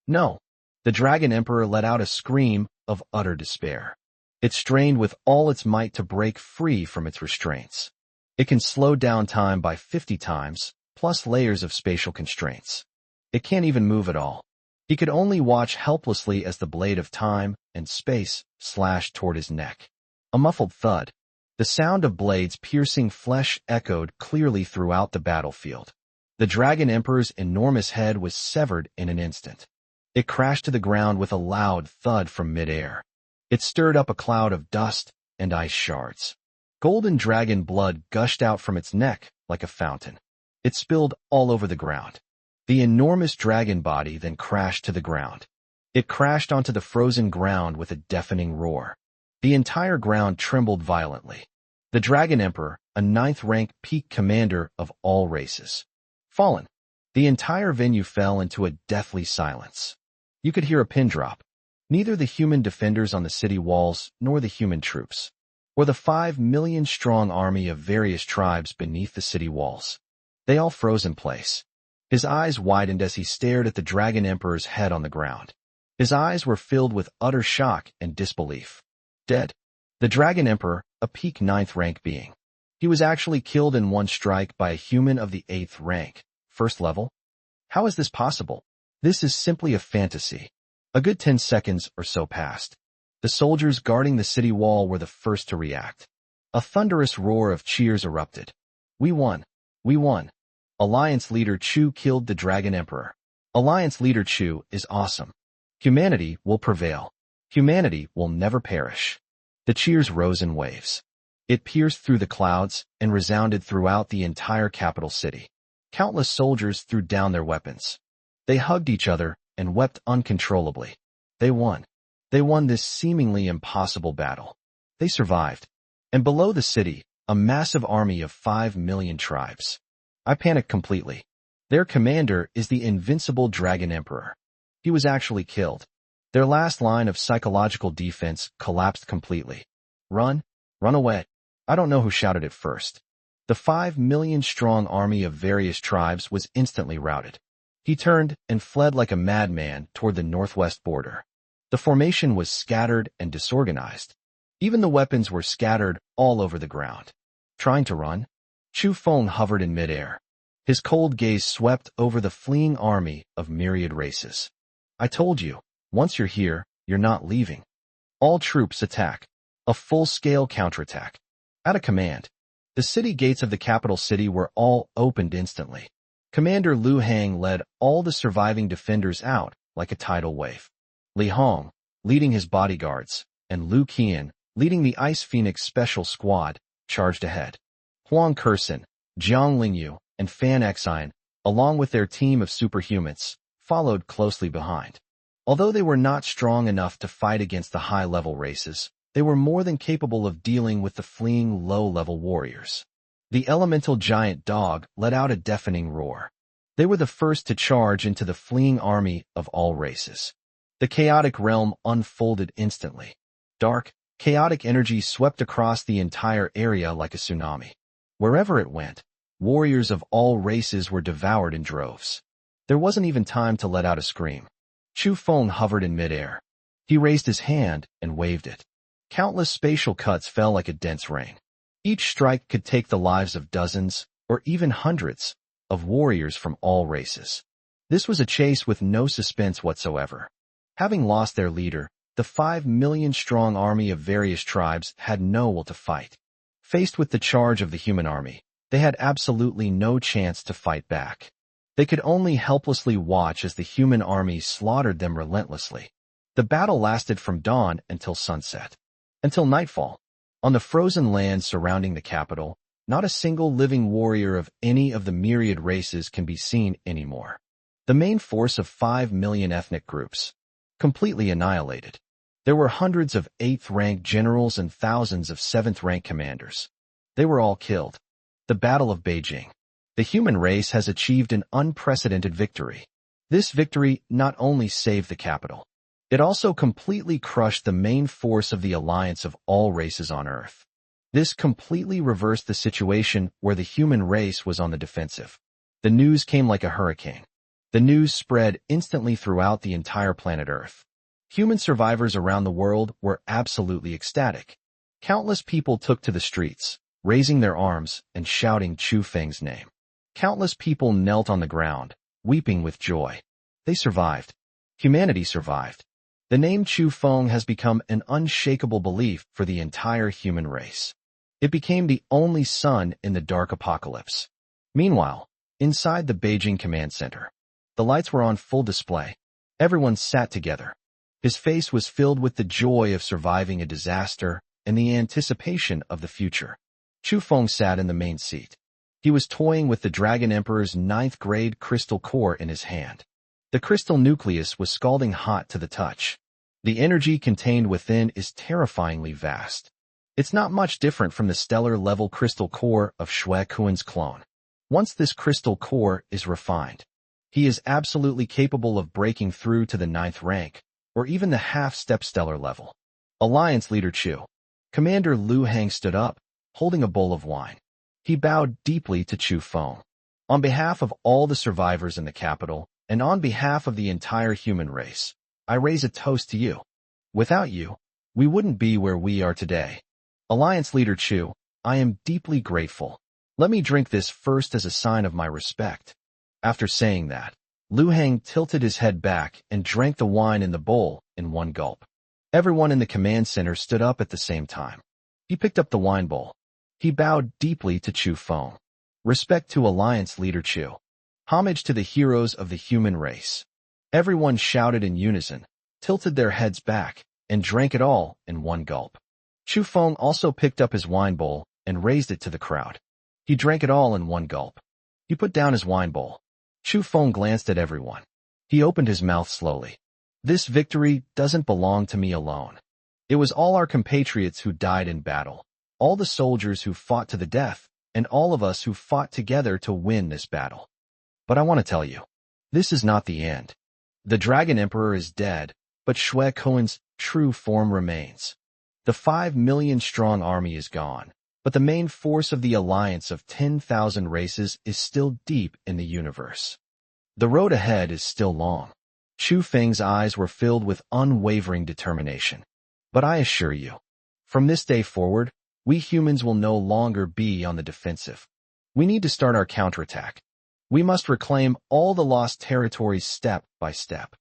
No. The Dragon Emperor let out a scream of utter despair. It strained with all its might to break free from its restraints. It can slow down time by 50 times, plus layers of spatial constraints. It can't even move at all. He could only watch helplessly as the blade of time and space slashed toward his neck. A muffled thud. The sound of blades piercing flesh echoed clearly throughout the battlefield. The Dragon Emperor's enormous head was severed in an instant. It crashed to the ground with a loud thud from midair. It stirred up a cloud of dust and ice shards. Golden dragon blood gushed out from its neck like a fountain. It spilled all over the ground. The enormous dragon body then crashed to the ground. It crashed onto the frozen ground with a deafening roar. The entire ground trembled violently. The Dragon Emperor, a 9th-rank peak commander of all races. Fallen. The entire venue fell into a deathly silence. You could hear a pin drop. Neither the human defenders on the city walls nor the human troops, or the 5 million-strong army of various tribes beneath the city walls. They all froze in place. His eyes widened as he stared at the Dragon Emperor's head on the ground. His eyes were filled with utter shock and disbelief. Dead. The Dragon Emperor, a peak 9th-rank being. He was actually killed in one strike by a human of the 8th rank, 1st level. How is this possible? This is simply a fantasy. A good 10 seconds or so passed. The soldiers guarding the city wall were the first to react. A thunderous roar of cheers erupted. We won. We won. Alliance Leader Chu killed the Dragon Emperor. Alliance Leader Chu is awesome. Humanity will prevail. Humanity will never perish. The cheers rose in waves. It pierced through the clouds and resounded throughout the entire capital city. Countless soldiers threw down their weapons. They hugged each other and wept uncontrollably. They won. They won this seemingly impossible battle. They survived. And below the city, a massive army of 5 million tribes. I panicked completely. Their commander is the invincible Dragon Emperor. He was actually killed. Their last line of psychological defense collapsed completely. Run. Run away. I don't know who shouted it first. The 5 million-strong army of various tribes was instantly routed. He turned and fled like a madman toward the northwest border. The formation was scattered and disorganized. Even the weapons were scattered all over the ground. Trying to run, Chu Feng hovered in midair. His cold gaze swept over the fleeing army of myriad races. I told you, once you're here, you're not leaving. All troops attack. A full-scale counterattack. At a command, the city gates of the capital city were all opened instantly. Commander Lu Hang led all the surviving defenders out like a tidal wave. Li Hong, leading his bodyguards, and Lu Qian, leading the Ice Phoenix Special Squad, charged ahead. Huang Kersen, Jiang Lingyu, and Fan Xine, along with their team of superhumans, followed closely behind. Although they were not strong enough to fight against the high-level races, they were more than capable of dealing with the fleeing low-level warriors. The elemental giant dog let out a deafening roar. They were the first to charge into the fleeing army of all races. The chaotic realm unfolded instantly. Dark, chaotic energy swept across the entire area like a tsunami. Wherever it went, warriors of all races were devoured in droves. There wasn't even time to let out a scream. Chu Feng hovered in midair. He raised his hand and waved it. Countless spatial cuts fell like a dense rain. Each strike could take the lives of dozens, or even hundreds, of warriors from all races. This was a chase with no suspense whatsoever. Having lost their leader, the 5 million-strong army of various tribes had no will to fight. Faced with the charge of the human army, they had absolutely no chance to fight back. They could only helplessly watch as the human army slaughtered them relentlessly. The battle lasted from dawn until sunset. Until nightfall. On the frozen land surrounding the capital, not a single living warrior of any of the myriad races can be seen anymore. The main force of 5 million ethnic groups. Completely annihilated. There were hundreds of 8th-rank generals and thousands of 7th-rank commanders. They were all killed. The Battle of Beijing. The human race has achieved an unprecedented victory. This victory not only saved the capital, it also completely crushed the main force of the alliance of all races on Earth. This completely reversed the situation where the human race was on the defensive. The news came like a hurricane. The news spread instantly throughout the entire planet Earth. Human survivors around the world were absolutely ecstatic. Countless people took to the streets, raising their arms and shouting Chu Feng's name. Countless people knelt on the ground, weeping with joy. They survived. Humanity survived. The name Chu Feng has become an unshakable belief for the entire human race. It became the only sun in the dark apocalypse. Meanwhile, inside the Beijing command center, the lights were on full display. Everyone sat together. His face was filled with the joy of surviving a disaster and the anticipation of the future. Chu Feng sat in the main seat. He was toying with the Dragon Emperor's 9th-grade crystal core in his hand. The crystal nucleus was scalding hot to the touch. The energy contained within is terrifyingly vast. It's not much different from the stellar-level crystal core of Shui Kuan's clone. Once this crystal core is refined, he is absolutely capable of breaking through to the 9th rank, or even the half-step stellar level. Alliance Leader Chu. Commander Lu Hang stood up, holding a bowl of wine. He bowed deeply to Chu Feng. On behalf of all the survivors in the capital, and on behalf of the entire human race, I raise a toast to you. Without you, we wouldn't be where we are today. Alliance Leader Chu, I am deeply grateful. Let me drink this first as a sign of my respect. After saying that, Lu Hang tilted his head back and drank the wine in the bowl in one gulp. Everyone in the command center stood up at the same time. He picked up the wine bowl. He bowed deeply to Chu Feng. Respect to Alliance Leader Chu. Homage to the heroes of the human race. Everyone shouted in unison, tilted their heads back, and drank it all in one gulp. Chu Feng also picked up his wine bowl and raised it to the crowd. He drank it all in one gulp. He put down his wine bowl. Chu Feng glanced at everyone. He opened his mouth slowly. This victory doesn't belong to me alone. It was all our compatriots who died in battle, all the soldiers who fought to the death, and all of us who fought together to win this battle. But I want to tell you, this is not the end. The Dragon Emperor is dead, but Shui Kuan's true form remains. The 5 million strong army is gone, but the main force of the alliance of 10,000 races is still deep in the universe. The road ahead is still long. Chu Feng's eyes were filled with unwavering determination. But I assure you, from this day forward, we humans will no longer be on the defensive. We need to start our counterattack. We must reclaim all the lost territories step by step.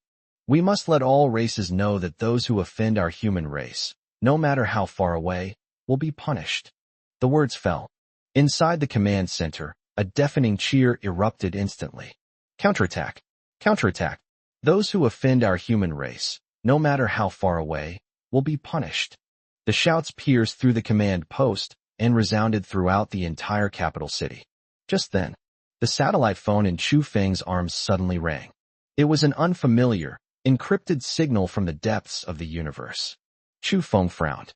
We must let all races know that those who offend our human race, no matter how far away, will be punished. The words fell. Inside the command center, a deafening cheer erupted instantly. Counterattack! Counterattack! Those who offend our human race, no matter how far away, will be punished. The shouts pierced through the command post and resounded throughout the entire capital city. Just then, the satellite phone in Chu Feng's arms suddenly rang. It was an unfamiliar, encrypted signal from the depths of the universe. Chu Feng frowned.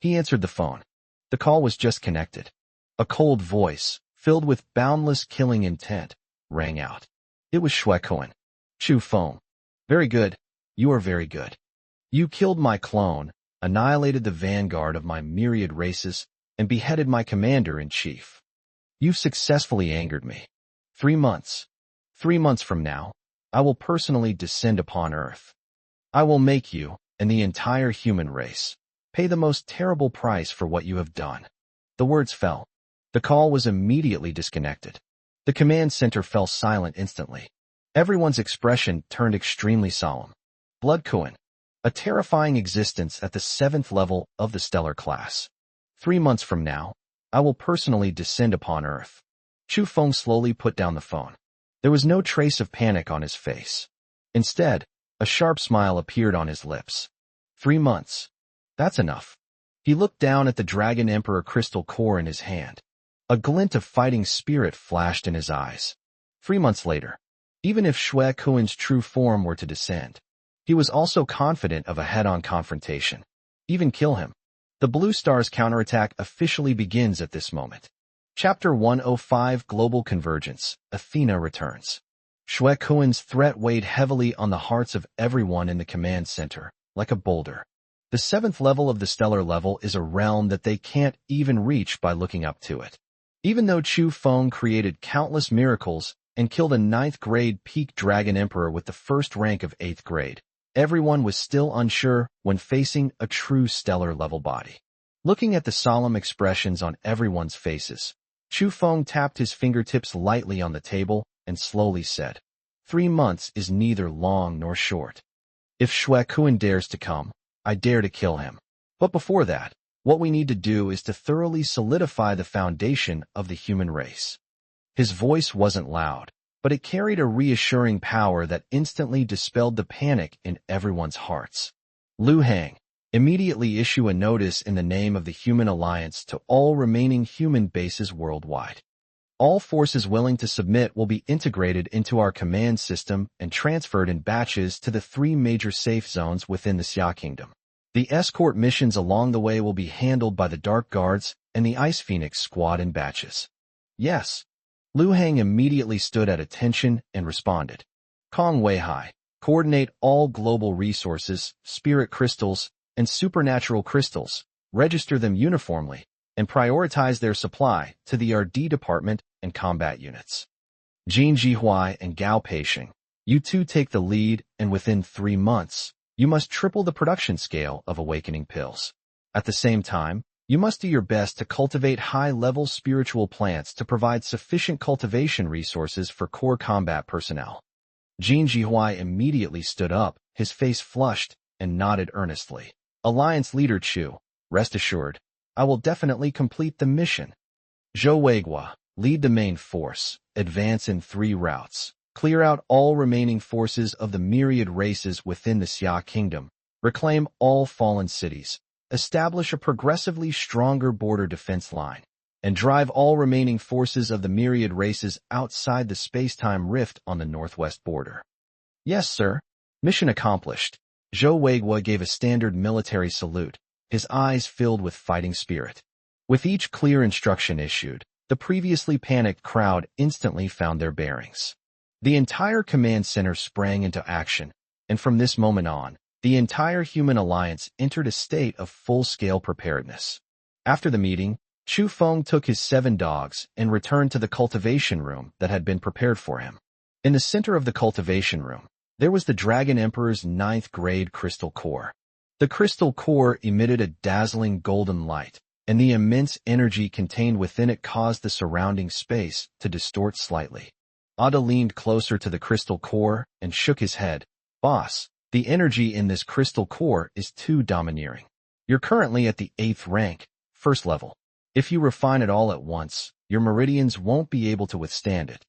He answered the phone. The call was just connected. A cold voice, filled with boundless killing intent, rang out. It was Shui Kuan. Chu Feng. Very good. You are very good. You killed my clone, annihilated the vanguard of my myriad races, and beheaded my commander-in-chief. You've successfully angered me. 3 months. 3 months from now, I will personally descend upon Earth. I will make you, and the entire human race, pay the most terrible price for what you have done. The words fell. The call was immediately disconnected. The command center fell silent instantly. Everyone's expression turned extremely solemn. Blood Kuan. A terrifying existence at the 7th level of the stellar class. 3 months from now, I will personally descend upon Earth. Chu Feng slowly put down the phone. There was no trace of panic on his face. Instead, a sharp smile appeared on his lips. 3 months. That's enough. He looked down at the Dragon Emperor crystal core in his hand. A glint of fighting spirit flashed in his eyes. 3 months later, even if Shui Kuan's true form were to descend, he was also confident of a head-on confrontation. Even kill him. The Blue Star's counterattack officially begins at this moment. Chapter 105 Global Convergence. Athena returns. Shui Kuan's threat weighed heavily on the hearts of everyone in the command center, like a boulder. The 7th level of the stellar level is a realm that they can't even reach by looking up to it. Even though Chu Feng created countless miracles and killed a 9th grade peak dragon emperor with the first rank of 8th grade, everyone was still unsure when facing a true stellar level body. Looking at the solemn expressions on everyone's faces, Chu Feng tapped his fingertips lightly on the table and slowly said, 3 months is neither long nor short. If Shui Kuan dares to come, I dare to kill him. But before that, what we need to do is to thoroughly solidify the foundation of the human race. His voice wasn't loud, but it carried a reassuring power that instantly dispelled the panic in everyone's hearts. Lu Hang, immediately issue a notice in the name of the Human Alliance to all remaining human bases worldwide. All forces willing to submit will be integrated into our command system and transferred in batches to the 3 major safe zones within the Xia Kingdom. The escort missions along the way will be handled by the Dark Guards and the Ice Phoenix squad in batches. Yes. Lu Hang immediately stood at attention and responded. Kong Weihai, coordinate all global resources, spirit crystals, and supernatural crystals, register them uniformly, and prioritize their supply to the RD department and combat units. Jin Jihuai and Gao Peixing, you two take the lead, and within 3 months, you must triple the production scale of awakening pills. At the same time, you must do your best to cultivate high-level spiritual plants to provide sufficient cultivation resources for core combat personnel. Jin Jihuai immediately stood up, his face flushed, and nodded earnestly. Alliance Leader Chu, rest assured, I will definitely complete the mission. Zhou Weigua, lead the main force, advance in 3 routes, clear out all remaining forces of the myriad races within the Xia Kingdom, reclaim all fallen cities, establish a progressively stronger border defense line, and drive all remaining forces of the myriad races outside the space-time rift on the northwest border. Yes, sir. Mission accomplished. Zhou Weigua gave a standard military salute, his eyes filled with fighting spirit. With each clear instruction issued, the previously panicked crowd instantly found their bearings. The entire command center sprang into action, and from this moment on, the entire human alliance entered a state of full-scale preparedness. After the meeting, Chu Feng took his 7 dogs and returned to the cultivation room that had been prepared for him. In the center of the cultivation room, there was the Dragon Emperor's 9th-grade crystal core. The crystal core emitted a dazzling golden light, and the immense energy contained within it caused the surrounding space to distort slightly. Ada leaned closer to the crystal core and shook his head. Boss, the energy in this crystal core is too domineering. You're currently at the 8th rank, 1st level. If you refine it all at once, your meridians won't be able to withstand it.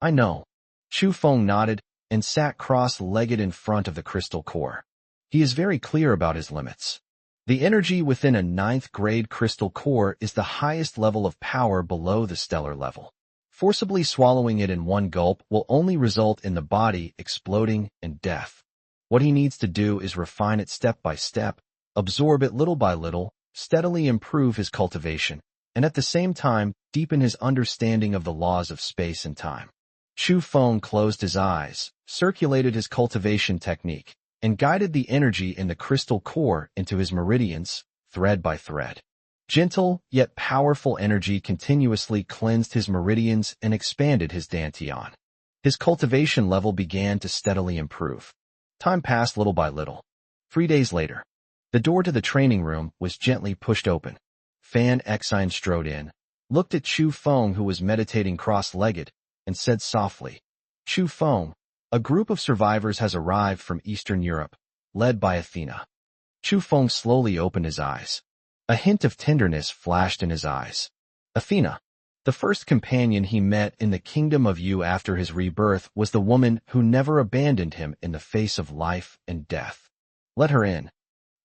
I know. Chu Feng nodded and sat cross-legged in front of the crystal core. He is very clear about his limits. The energy within a 9th-grade crystal core is the highest level of power below the stellar level. Forcibly swallowing it in one gulp will only result in the body exploding and death. What he needs to do is refine it step by step, absorb it little by little, steadily improve his cultivation, and at the same time deepen his understanding of the laws of space and time. Chu Feng closed his eyes, circulated his cultivation technique, and guided the energy in the crystal core into his meridians, thread by thread. Gentle, yet powerful energy continuously cleansed his meridians and expanded his dantian. His cultivation level began to steadily improve. Time passed little by little. 3 days later, the door to the training room was gently pushed open. Fan Exine strode in, looked at Chu Feng, who was meditating cross-legged, and said softly, Chu Feng, a group of survivors has arrived from Eastern Europe, led by Athena. Chu Feng slowly opened his eyes. A hint of tenderness flashed in his eyes. Athena, the first companion he met in the kingdom of Yu after his rebirth, was the woman who never abandoned him in the face of life and death. Let her in.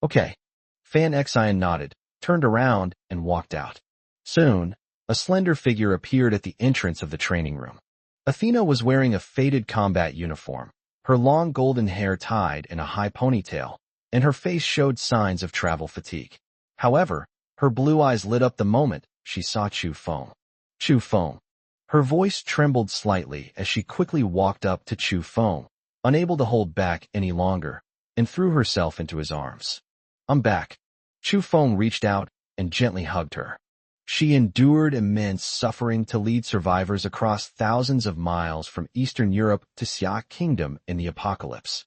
Okay. Fan Exine nodded, turned around, and walked out. Soon, a slender figure appeared at the entrance of the training room. Athena was wearing a faded combat uniform, her long golden hair tied in a high ponytail, and her face showed signs of travel fatigue. However, her blue eyes lit up the moment she saw Chu Feng. Chu Feng. Her voice trembled slightly as she quickly walked up to Chu Feng, unable to hold back any longer, and threw herself into his arms. I'm back. Chu Feng reached out and gently hugged her. She endured immense suffering to lead survivors across thousands of miles from Eastern Europe to Xia Kingdom in the apocalypse.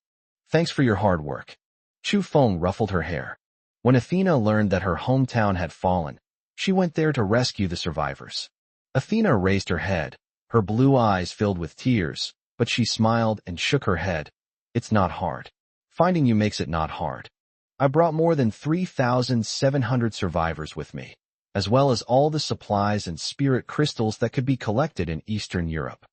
Thanks for your hard work. Chu Feng ruffled her hair. When Athena learned that her hometown had fallen, she went there to rescue the survivors. Athena raised her head, her blue eyes filled with tears, but she smiled and shook her head. It's not hard. Finding you makes it not hard. I brought more than 3,700 survivors with me, as well as all the supplies and spirit crystals that could be collected in Eastern Europe.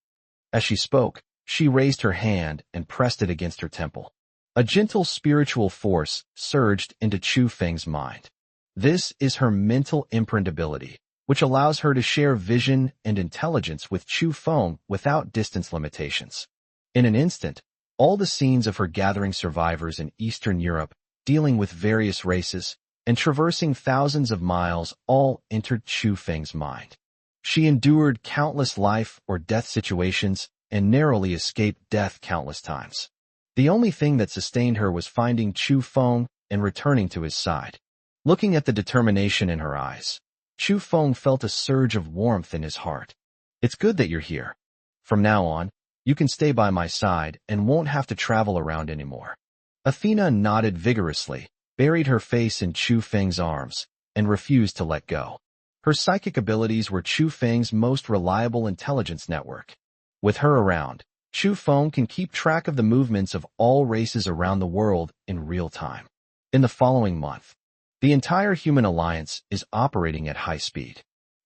As she spoke, she raised her hand and pressed it against her temple. A gentle spiritual force surged into Chu Feng's mind. This is her mental imprint ability, which allows her to share vision and intelligence with Chu Feng without distance limitations. In an instant, all the scenes of her gathering survivors in Eastern Europe, dealing with various races, and traversing thousands of miles all entered Chu Feng's mind. She endured countless life or death situations and narrowly escaped death countless times. The only thing that sustained her was finding Chu Feng and returning to his side. Looking at the determination in her eyes, Chu Feng felt a surge of warmth in his heart. It's good that you're here. From now on, you can stay by my side and won't have to travel around anymore. Athena nodded vigorously, buried her face in Chu Feng's arms, and refused to let go. Her psychic abilities were Chu Feng's most reliable intelligence network. With her around, Chu Feng can keep track of the movements of all races around the world in real time. In the following month, the entire human alliance is operating at high speed.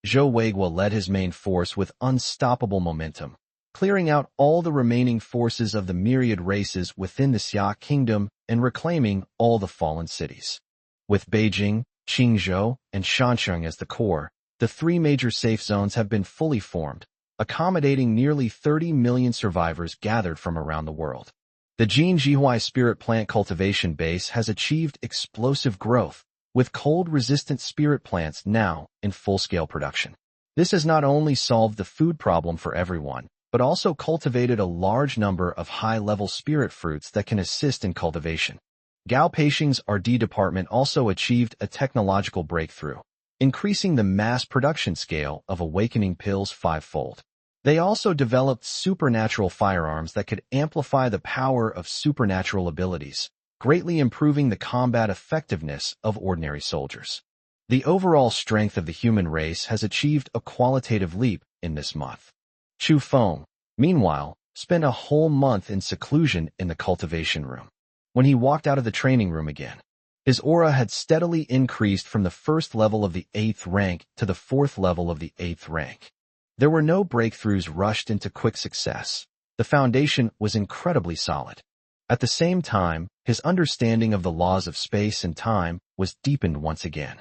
Zhou Weiguo led his main force with unstoppable momentum, clearing out all the remaining forces of the myriad races within the Xia kingdom and reclaiming all the fallen cities. With Beijing, Qingzhou, and Shansheng as the core, the three major safe zones have been fully formed, accommodating nearly 30 million survivors gathered from around the world. The Jin Jihuai spirit plant cultivation base has achieved explosive growth, with cold-resistant spirit plants now in full-scale production. This has not only solved the food problem for everyone, but also cultivated a large number of high-level spirit fruits that can assist in cultivation. Gao Peixing's R&D department also achieved a technological breakthrough, increasing the mass production scale of awakening pills fivefold. They also developed supernatural firearms that could amplify the power of supernatural abilities, greatly improving the combat effectiveness of ordinary soldiers. The overall strength of the human race has achieved a qualitative leap in this month. Chu Feng, meanwhile, spent a whole month in seclusion in the cultivation room. When he walked out of the training room again, his aura had steadily increased from the first level of the 8th rank to the 4th level of the 8th rank. There were no breakthroughs rushed into quick success. The foundation was incredibly solid. At the same time, his understanding of the laws of space and time was deepened once again.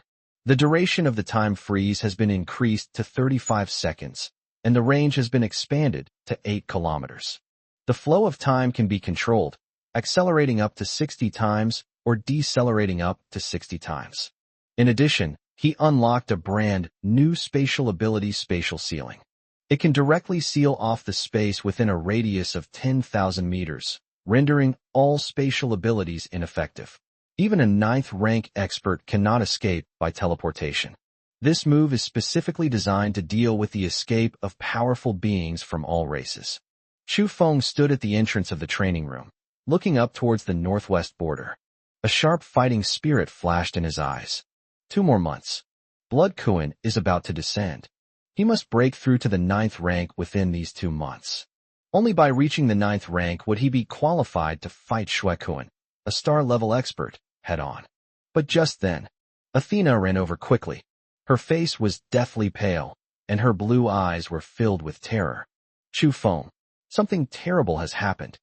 The duration of the time freeze has been increased to 35 seconds, and the range has been expanded to 8 kilometers. The flow of time can be controlled, accelerating up to 60 times or decelerating up to 60 times. In addition, he unlocked a brand new spatial ability, spatial sealing. It can directly seal off the space within a radius of 10,000 meters, rendering all spatial abilities ineffective. Even a 9th rank expert cannot escape by teleportation. This move is specifically designed to deal with the escape of powerful beings from all races. Chu Feng stood at the entrance of the training room, looking up towards the northwest border. A sharp fighting spirit flashed in his eyes. 2 more months. Blood Kuan is about to descend. He must break through to the 9th rank within these 2 months. Only by reaching the 9th rank would he be qualified to fight Shui Kuan, a star-level expert, head-on. But just then, Athena ran over quickly. Her face was deathly pale, and her blue eyes were filled with terror. Chu Feng, something terrible has happened.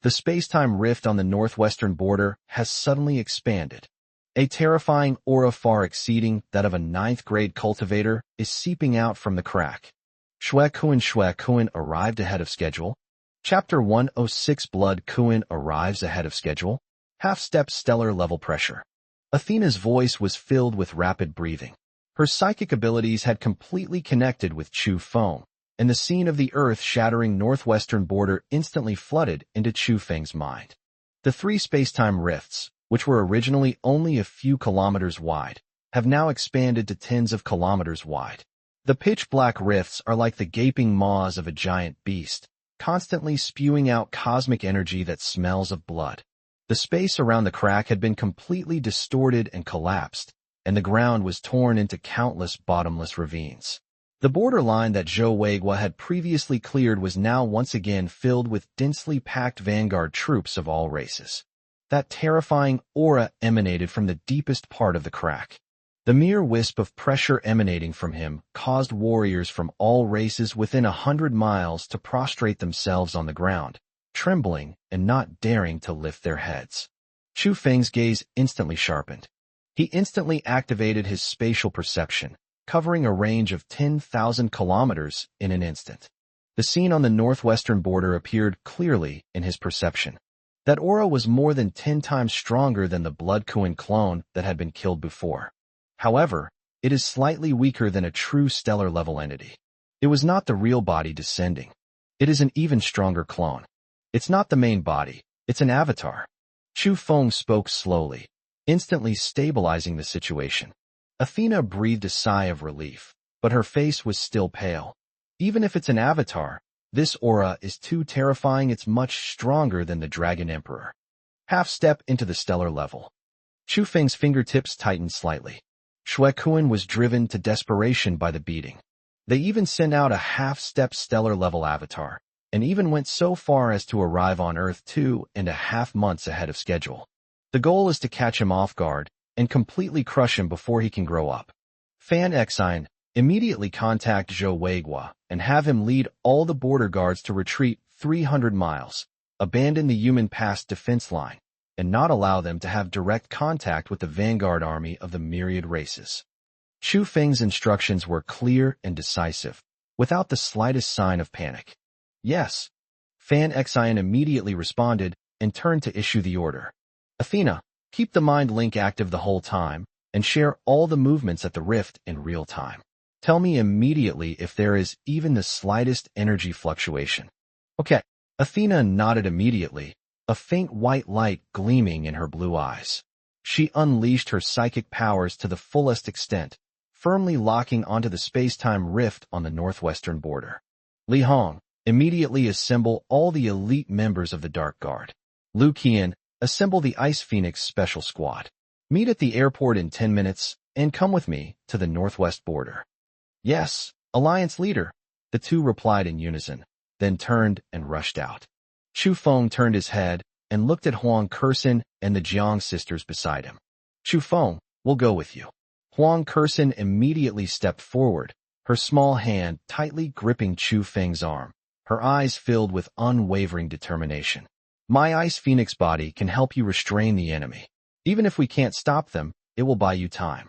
The space-time rift on the northwestern border has suddenly expanded. A terrifying aura far exceeding that of a 9th-grade cultivator is seeping out from the crack. Shui Kuan arrived ahead of schedule. Chapter 106 Blood Kuan arrives ahead of schedule. Half-step stellar level pressure. Athena's voice was filled with rapid breathing. Her psychic abilities had completely connected with Chu Feng, and the scene of the earth-shattering northwestern border instantly flooded into Chu Feng's mind. The 3 space-time rifts, which were originally only a few kilometers wide, have now expanded to tens of kilometers wide. The pitch-black rifts are like the gaping maws of a giant beast, constantly spewing out cosmic energy that smells of blood. The space around the crack had been completely distorted and collapsed, and the ground was torn into countless bottomless ravines. The borderline that Zhou Weiguo had previously cleared was now once again filled with densely packed vanguard troops of all races. That terrifying aura emanated from the deepest part of the crack. The mere wisp of pressure emanating from him caused warriors from all races within 100 miles to prostrate themselves on the ground, trembling and not daring to lift their heads. Chu Feng's gaze instantly sharpened. He instantly activated his spatial perception, covering a range of 10,000 kilometers in an instant. The scene on the northwestern border appeared clearly in his perception. That aura was more than 10 times stronger than the Blood Kuan clone that had been killed before. However, it is slightly weaker than a true stellar-level entity. It was not the real body descending. It is an even stronger clone. It's not the main body, it's an avatar. Chu Feng spoke slowly, instantly stabilizing the situation. Athena breathed a sigh of relief, but her face was still pale. Even if it's an avatar, this aura is too terrifying. It's much stronger than the Dragon Emperor. Half step into the stellar level. Chu Feng's fingertips tightened slightly. Shui Kuan was driven to desperation by the beating. They even sent out a half-step stellar-level avatar, and even went so far as to arrive on Earth 2.5 months ahead of schedule. The goal is to catch him off guard and completely crush him before he can grow up. Fan Exine, immediately contact Zhou Weigua and have him lead all the border guards to retreat 300 miles, abandon the human pass defense line, and not allow them to have direct contact with the vanguard army of the myriad races. Chu Feng's instructions were clear and decisive, without the slightest sign of panic. Yes. Fan Exine immediately responded and turned to issue the order. Athena, keep the mind link active the whole time, and share all the movements at the rift in real time. Tell me immediately if there is even the slightest energy fluctuation. Okay. Athena nodded immediately, a faint white light gleaming in her blue eyes. She unleashed her psychic powers to the fullest extent, firmly locking onto the space-time rift on the northwestern border. Li Hong, immediately assemble all the elite members of the Dark Guard. Lu Qian, assemble the Ice Phoenix Special Squad. Meet at the airport in 10 minutes and come with me to the northwest border. Yes, Alliance Leader, the two replied in unison, then turned and rushed out. Chu Feng turned his head and looked at Huang Kersen and the Jiang sisters beside him. Chu Feng, we'll go with you. Huang Kersen immediately stepped forward, her small hand tightly gripping Chu Feng's arm, her eyes filled with unwavering determination. My Ice Phoenix body can help you restrain the enemy. Even if we can't stop them, it will buy you time.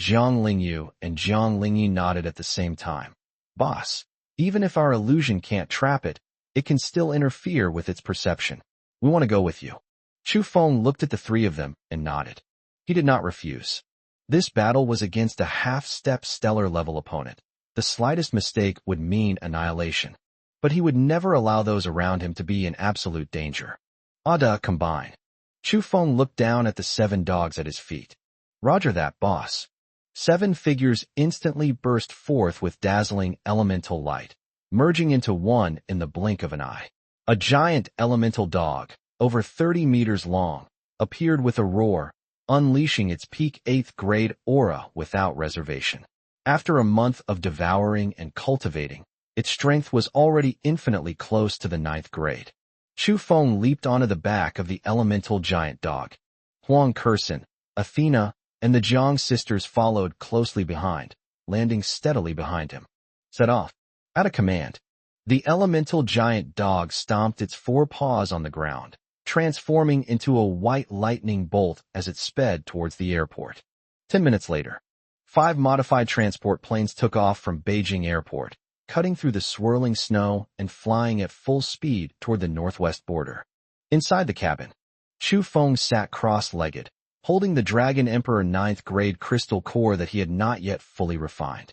Zhang Lingyu and Zhang Lingyi nodded at the same time. Boss, even if our illusion can't trap it, it can still interfere with its perception. We want to go with you. Chu Feng looked at the three of them and nodded. He did not refuse. This battle was against a half-step stellar-level opponent. The slightest mistake would mean annihilation. But he would never allow those around him to be in absolute danger. Ada combine. Chu Feng looked down at the 7 dogs at his feet. Roger that, boss. 7 figures instantly burst forth with dazzling elemental light, merging into one in the blink of an eye. A giant elemental dog, over 30 meters long, appeared with a roar, unleashing its peak 8th grade aura without reservation. After a month of devouring and cultivating, its strength was already infinitely close to the 9th grade. Chu Feng leaped onto the back of the elemental giant dog. Huang Kersen, Athena, and the Jiang sisters followed closely behind, landing steadily behind him. Set off. At a command, the elemental giant dog stomped its 4 paws on the ground, transforming into a white lightning bolt as it sped towards the airport. 10 minutes later, 5 modified transport planes took off from Beijing Airport, cutting through the swirling snow and flying at full speed toward the northwest border. Inside the cabin, Chu Feng sat cross-legged, holding the Dragon Emperor 9th grade crystal core that he had not yet fully refined.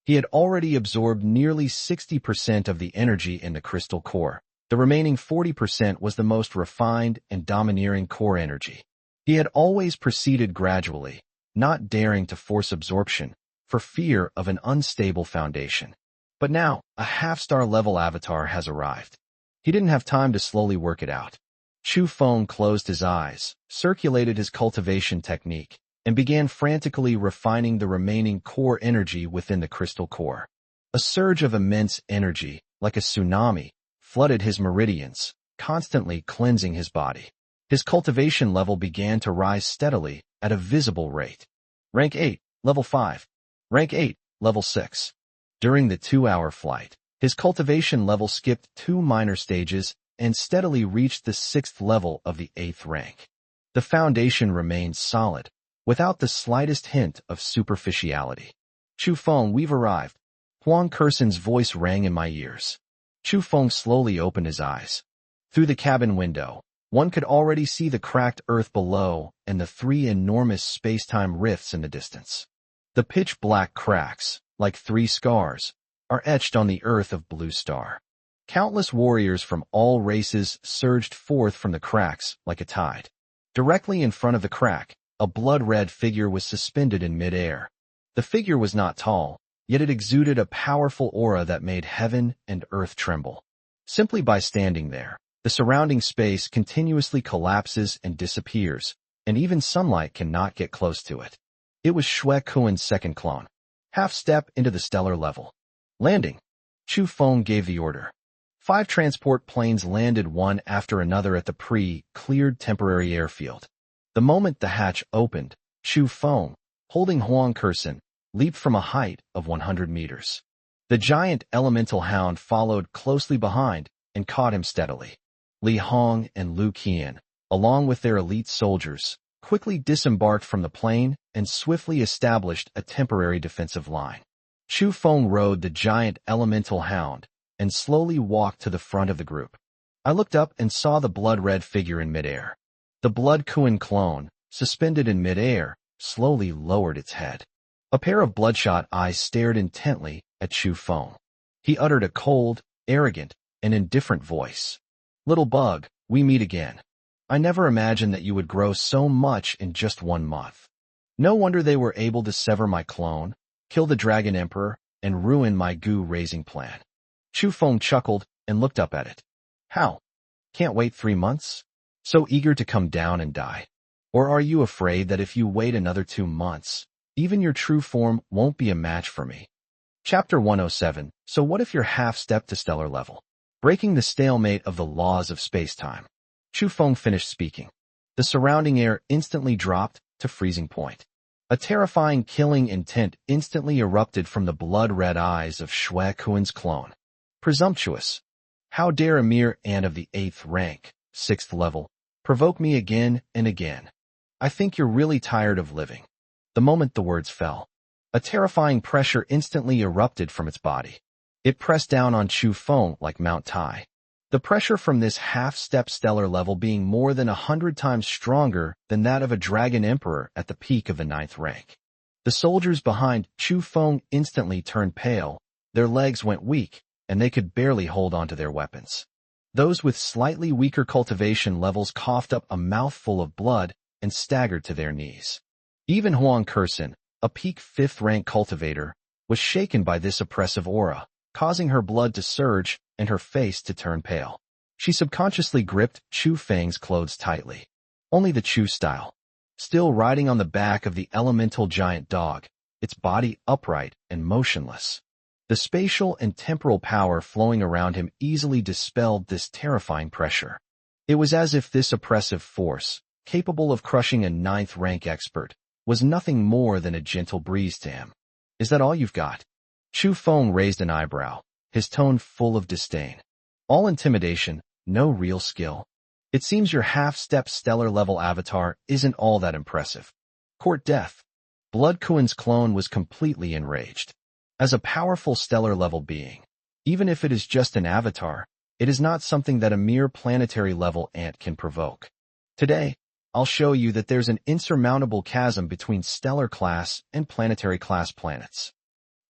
He had already absorbed nearly 60% of the energy in the crystal core. The remaining 40% was the most refined and domineering core energy. He had always proceeded gradually, not daring to force absorption, for fear of an unstable foundation. But now, a half-star level avatar has arrived. He didn't have time to slowly work it out. Chu Feng closed his eyes, circulated his cultivation technique, and began frantically refining the remaining core energy within the crystal core. A surge of immense energy, like a tsunami, flooded his meridians, constantly cleansing his body. His cultivation level began to rise steadily at a visible rate. Rank 8, level 5. Rank 8, level 6. During the 2-hour flight, his cultivation level skipped 2 minor stages and steadily reached the 6th level of the 8th rank. The foundation remained solid, without the slightest hint of superficiality. Chu Feng, we've arrived. Huang Kursen's voice rang in my ears. Chu Feng slowly opened his eyes. Through the cabin window, one could already see the cracked earth below and the three enormous space-time rifts in the distance. The pitch-black cracks, like three scars, are etched on the earth of Blue Star. Countless warriors from all races surged forth from the cracks like a tide. Directly in front of the crack, a blood-red figure was suspended in mid-air. The figure was not tall, yet it exuded a powerful aura that made heaven and earth tremble. Simply by standing there, the surrounding space continuously collapses and disappears, and even sunlight cannot get close to it. It was Shui Kuan's second clone. Half step into the stellar level. Landing. Chu Feng gave the order. 5 transport planes landed one after another at the pre-cleared temporary airfield. The moment the hatch opened, Chu Feng, holding Huang Kursen, leaped from a height of 100 meters. The giant elemental hound followed closely behind and caught him steadily. Li Hong and Lu Qian, along with their elite soldiers, quickly disembarked from the plane and swiftly established a temporary defensive line. Chu Feng rode the giant elemental hound and slowly walked to the front of the group. I looked up and saw the blood-red figure in midair. The Blood Kuan clone, suspended in midair, slowly lowered its head. A pair of bloodshot eyes stared intently at Chu Feng. He uttered a cold, arrogant, and indifferent voice. "Little bug, we meet again. I never imagined that you would grow so much in just 1 month. No wonder they were able to sever my clone, kill the Dragon Emperor, and ruin my goo-raising plan." Chu Feng chuckled and looked up at it. "How? Can't wait 3 months? So eager to come down and die? Or are you afraid that if you wait another 2 months, even your true form won't be a match for me?" Chapter 107. So what if you're half-step to stellar level? Breaking the stalemate of the laws of space-time. Chu Feng finished speaking. The surrounding air instantly dropped to freezing point. A terrifying killing intent instantly erupted from the blood-red eyes of Shui Kuan's clone. Presumptuous. How dare a mere ant of the 8th rank, 6th level, provoke me again and again? I think you're really tired of living. The moment the words fell, a terrifying pressure instantly erupted from its body. It pressed down on Chu Feng like Mount Tai. The pressure from this half-step stellar level being more than 100 times stronger than that of a Dragon Emperor at the peak of the 9th rank. The soldiers behind Chu Feng instantly turned pale, their legs went weak, and they could barely hold onto their weapons. Those with slightly weaker cultivation levels coughed up a mouthful of blood and staggered to their knees. Even Huang Kursen, a peak 5th rank cultivator, was shaken by this oppressive aura, causing her blood to surge and her face to turn pale. She subconsciously gripped Chu Feng's clothes tightly. Only the Chu style. Still riding on the back of the elemental giant dog, its body upright and motionless. The spatial and temporal power flowing around him easily dispelled this terrifying pressure. It was as if this oppressive force, capable of crushing a 9th rank expert, was nothing more than a gentle breeze to him. "Is that all you've got?" Chu Feng raised an eyebrow, his tone full of disdain. "All intimidation, no real skill. It seems your half-step stellar-level avatar isn't all that impressive. Court death." Blood Kuan's clone was completely enraged. As a powerful stellar-level being, even if it is just an avatar, it is not something that a mere planetary-level ant can provoke. "Today, I'll show you that there's an insurmountable chasm between stellar-class and planetary-class planets."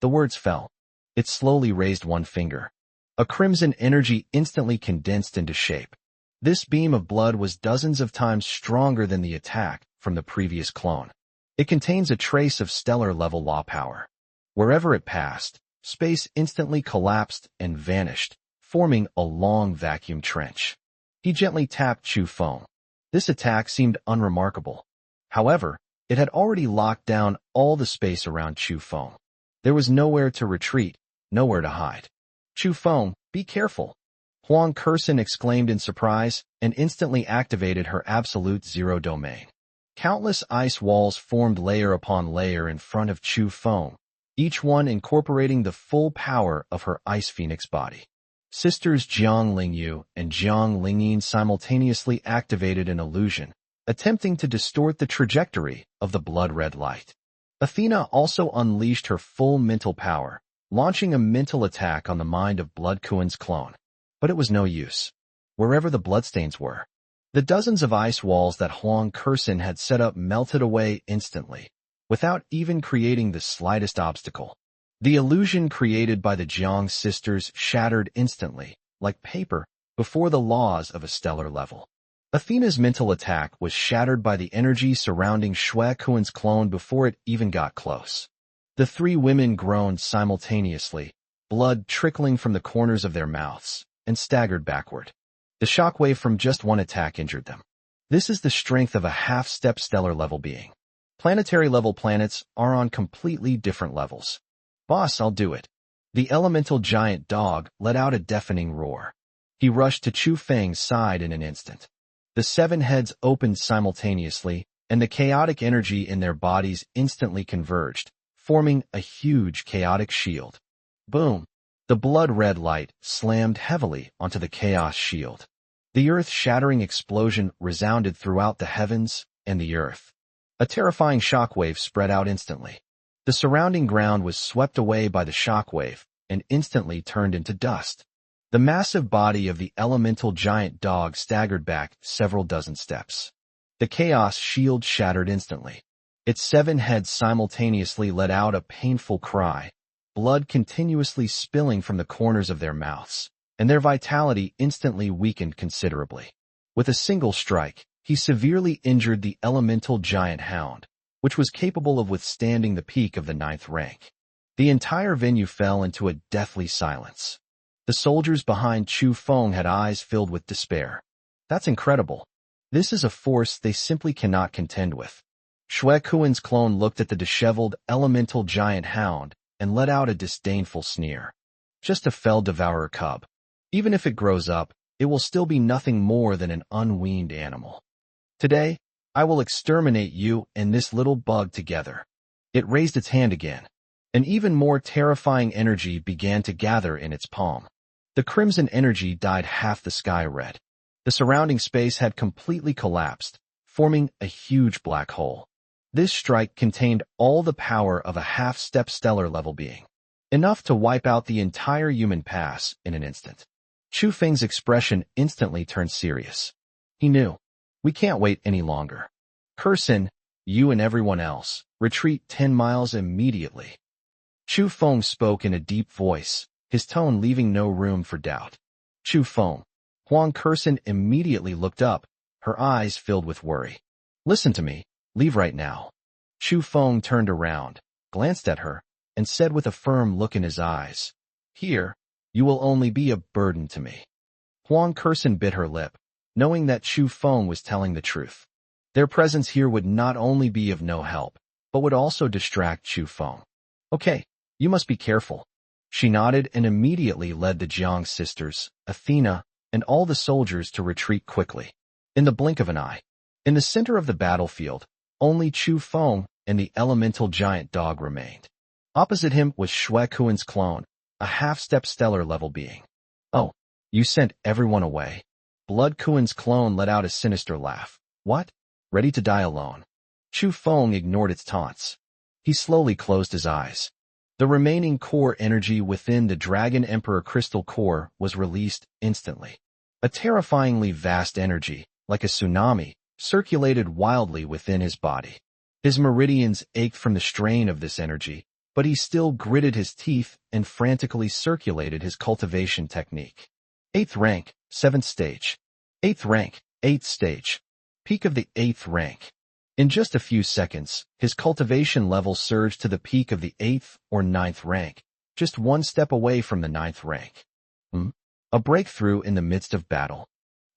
The words fell. It slowly raised one finger. A crimson energy instantly condensed into shape. This beam of blood was dozens of times stronger than the attack from the previous clone. It contains a trace of stellar-level law power. Wherever it passed, space instantly collapsed and vanished, forming a long vacuum trench. He gently tapped Chu Feng. This attack seemed unremarkable. However, it had already locked down all the space around Chu Feng. There was nowhere to retreat, nowhere to hide. "Chu Feng, be careful!" Huang Kursen exclaimed in surprise and instantly activated her absolute zero domain. Countless ice walls formed layer upon layer in front of Chu Feng, each one incorporating the full power of her Ice Phoenix body. Sisters Jiang Lingyu and Jiang Lingyin simultaneously activated an illusion, attempting to distort the trajectory of the blood-red light. Athena also unleashed her full mental power, launching a mental attack on the mind of Blood Kuen's clone. But it was no use. Wherever the bloodstains were, the dozens of ice walls that Huang Kursin had set up melted away instantly, without even creating the slightest obstacle. The illusion created by the Jiang sisters shattered instantly, like paper, before the laws of a stellar level. Athena's mental attack was shattered by the energy surrounding Shui Kuen's clone before it even got close. The three women groaned simultaneously, blood trickling from the corners of their mouths, and staggered backward. The shockwave from just one attack injured them. This is the strength of a half-step stellar-level being. Planetary-level planets are on completely different levels. Boss, I'll do it. The elemental giant dog let out a deafening roar. He rushed to Chu Feng's side in an instant. The seven heads opened simultaneously, and the chaotic energy in their bodies instantly converged, forming a huge chaotic shield. Boom! The blood-red light slammed heavily onto the chaos shield. The earth-shattering explosion resounded throughout the heavens and the earth. A terrifying shockwave spread out instantly. The surrounding ground was swept away by the shockwave and instantly turned into dust. The massive body of the elemental giant dog staggered back several dozen steps. The chaos shield shattered instantly. Its seven heads simultaneously let out a painful cry, blood continuously spilling from the corners of their mouths, and their vitality instantly weakened considerably. With a single strike, he severely injured the elemental giant hound, which was capable of withstanding the peak of the 9th rank. The entire venue fell into a deathly silence. The soldiers behind Chu Feng had eyes filled with despair. That's incredible. This is a force they simply cannot contend with. Shui Kuen's clone looked at the disheveled elemental giant hound and let out a disdainful sneer. Just a fell devourer cub. Even if it grows up, it will still be nothing more than an unweaned animal. Today, I will exterminate you and this little bug together. It raised its hand again. An even more terrifying energy began to gather in its palm. The crimson energy dyed half the sky red. The surrounding space had completely collapsed, forming a huge black hole. This strike contained all the power of a half-step stellar-level being, enough to wipe out the entire human pass in an instant. Chu Feng's expression instantly turned serious. He knew. We can't wait any longer. Kursin, you and everyone else, retreat 10 miles immediately. Chu Feng spoke in a deep voice, his tone leaving no room for doubt. Chu Feng. Huang Kursin immediately looked up, her eyes filled with worry. Listen to me. Leave right now. Chu Feng turned around, glanced at her, and said with a firm look in his eyes, Here, you will only be a burden to me. Huang Kursin bit her lip, knowing that Chu Feng was telling the truth. Their presence here would not only be of no help, but would also distract Chu Feng. Okay, you must be careful. She nodded and immediately led the Jiang sisters, Athena, and all the soldiers to retreat quickly. In the blink of an eye. In the center of the battlefield, only Chu Feng and the elemental giant dog remained. Opposite him was Shui Kuen's clone, a half-step stellar-level being. Oh, you sent everyone away. Blood Kuen's clone let out a sinister laugh. What? Ready to die alone? Chu Feng ignored its taunts. He slowly closed his eyes. The remaining core energy within the Dragon Emperor crystal core was released instantly. A terrifyingly vast energy, like a tsunami, circulated wildly within his body. His meridians ached from the strain of this energy, but he still gritted his teeth and frantically circulated his cultivation technique. 8th rank, 7th stage. 8th rank, 8th stage. Peak of the 8th rank. In just a few seconds, his cultivation level surged to the peak of the 8th or 9th rank, just one step away from the 9th rank. A breakthrough in the midst of battle.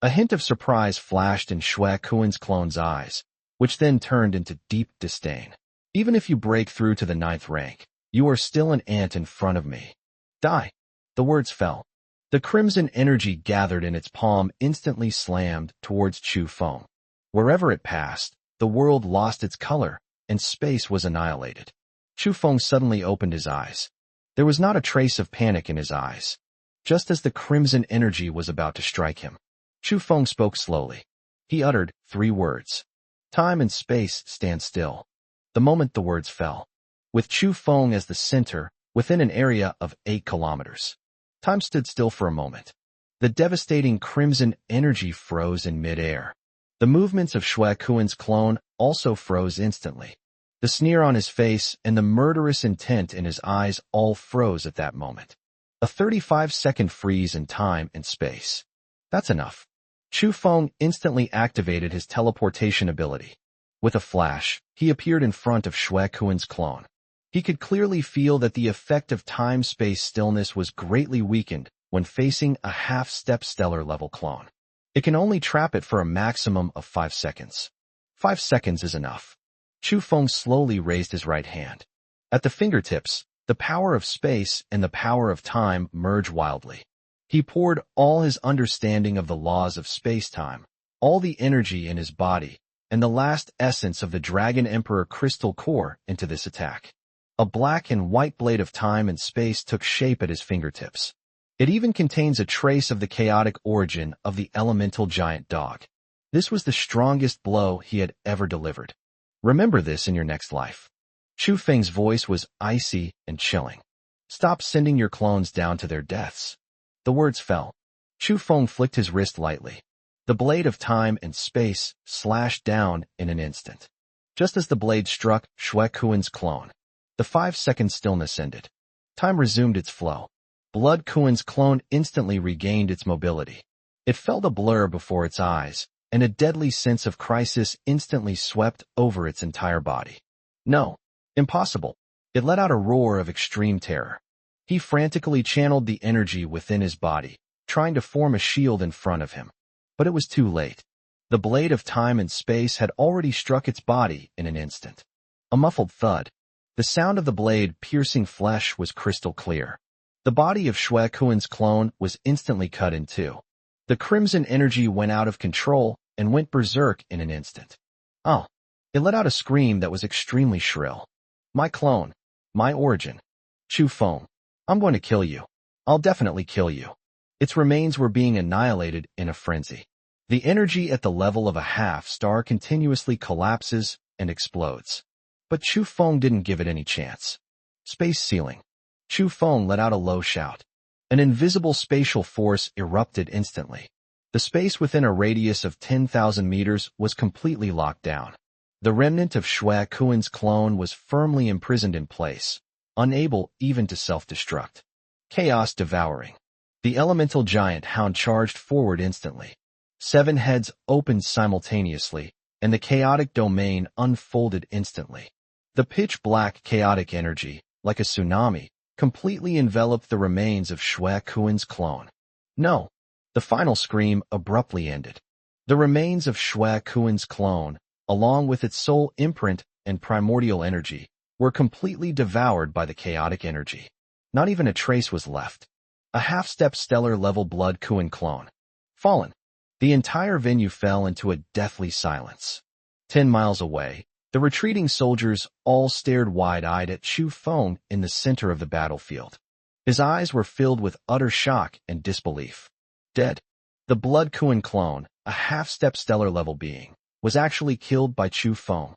A hint of surprise flashed in Shui Kuen's clone's eyes, which then turned into deep disdain. Even if you break through to the 9th rank, you are still an ant in front of me. Die. The words fell. The crimson energy gathered in its palm instantly slammed towards Chu Feng. Wherever it passed, the world lost its color, and space was annihilated. Chu Feng suddenly opened his eyes. There was not a trace of panic in his eyes. Just as the crimson energy was about to strike him, Chu Feng spoke slowly. He uttered 3 words. Time and space stand still. The moment the words fell, with Chu Feng as the center within an area of 8 kilometers. Time stood still for a moment. The devastating crimson energy froze in midair. The movements of Xue Kuan's clone also froze instantly. The sneer on his face and the murderous intent in his eyes all froze at that moment. A 35-second freeze in time and space. That's enough. Chu Feng instantly activated his teleportation ability. With a flash, he appeared in front of Xue Kuan's clone. He could clearly feel that the effect of time-space stillness was greatly weakened when facing a half-step stellar-level clone. It can only trap it for a maximum of 5 seconds. 5 seconds is enough. Chu Feng slowly raised his right hand. At the fingertips, the power of space and the power of time merge wildly. He poured all his understanding of the laws of space-time, all the energy in his body, and the last essence of the Dragon Emperor crystal core into this attack. A black and white blade of time and space took shape at his fingertips. It even contains a trace of the chaotic origin of the elemental giant dog. This was the strongest blow he had ever delivered. Remember this in your next life. Chu Feng's voice was icy and chilling. Stop sending your clones down to their deaths. The words fell. Chu Feng flicked his wrist lightly. The blade of time and space slashed down in an instant. Just as the blade struck Xue Kuan's clone, the 5-second stillness ended. Time resumed its flow. Blood Kuan's clone instantly regained its mobility. It felt a blur before its eyes, and a deadly sense of crisis instantly swept over its entire body. No, impossible. It let out a roar of extreme terror. He frantically channeled the energy within his body, trying to form a shield in front of him. But it was too late. The blade of time and space had already struck its body in an instant. A muffled thud. The sound of the blade piercing flesh was crystal clear. The body of Xue Kuan's clone was instantly cut in two. The crimson energy went out of control and went berserk in an instant. Oh! It let out a scream that was extremely shrill. My clone. My origin. Chu Feng. I'm going to kill you. I'll definitely kill you. Its remains were being annihilated in a frenzy. The energy at the level of a half-star continuously collapses and explodes. But Chu Feng didn't give it any chance. Space ceiling. Chu Feng let out a low shout. An invisible spatial force erupted instantly. The space within a radius of 10,000 meters was completely locked down. The remnant of Xue Kuan's clone was firmly imprisoned in place, unable even to self-destruct. Chaos devouring. The elemental giant hound charged forward instantly. 7 heads opened simultaneously, and the chaotic domain unfolded instantly. The pitch-black chaotic energy, like a tsunami, completely enveloped the remains of Xue Kuan's clone. No! The final scream abruptly ended. The remains of Xue Kuan's clone, along with its soul imprint and primordial energy, were completely devoured by the chaotic energy. Not even a trace was left. A half-step stellar-level blood Kuan clone. Fallen. The entire venue fell into a deathly silence. 10 miles away, the retreating soldiers all stared wide-eyed at Chu Feng in the center of the battlefield. His eyes were filled with utter shock and disbelief. Dead. The blood Kuan clone, a half-step stellar-level being, was actually killed by Chu Feng.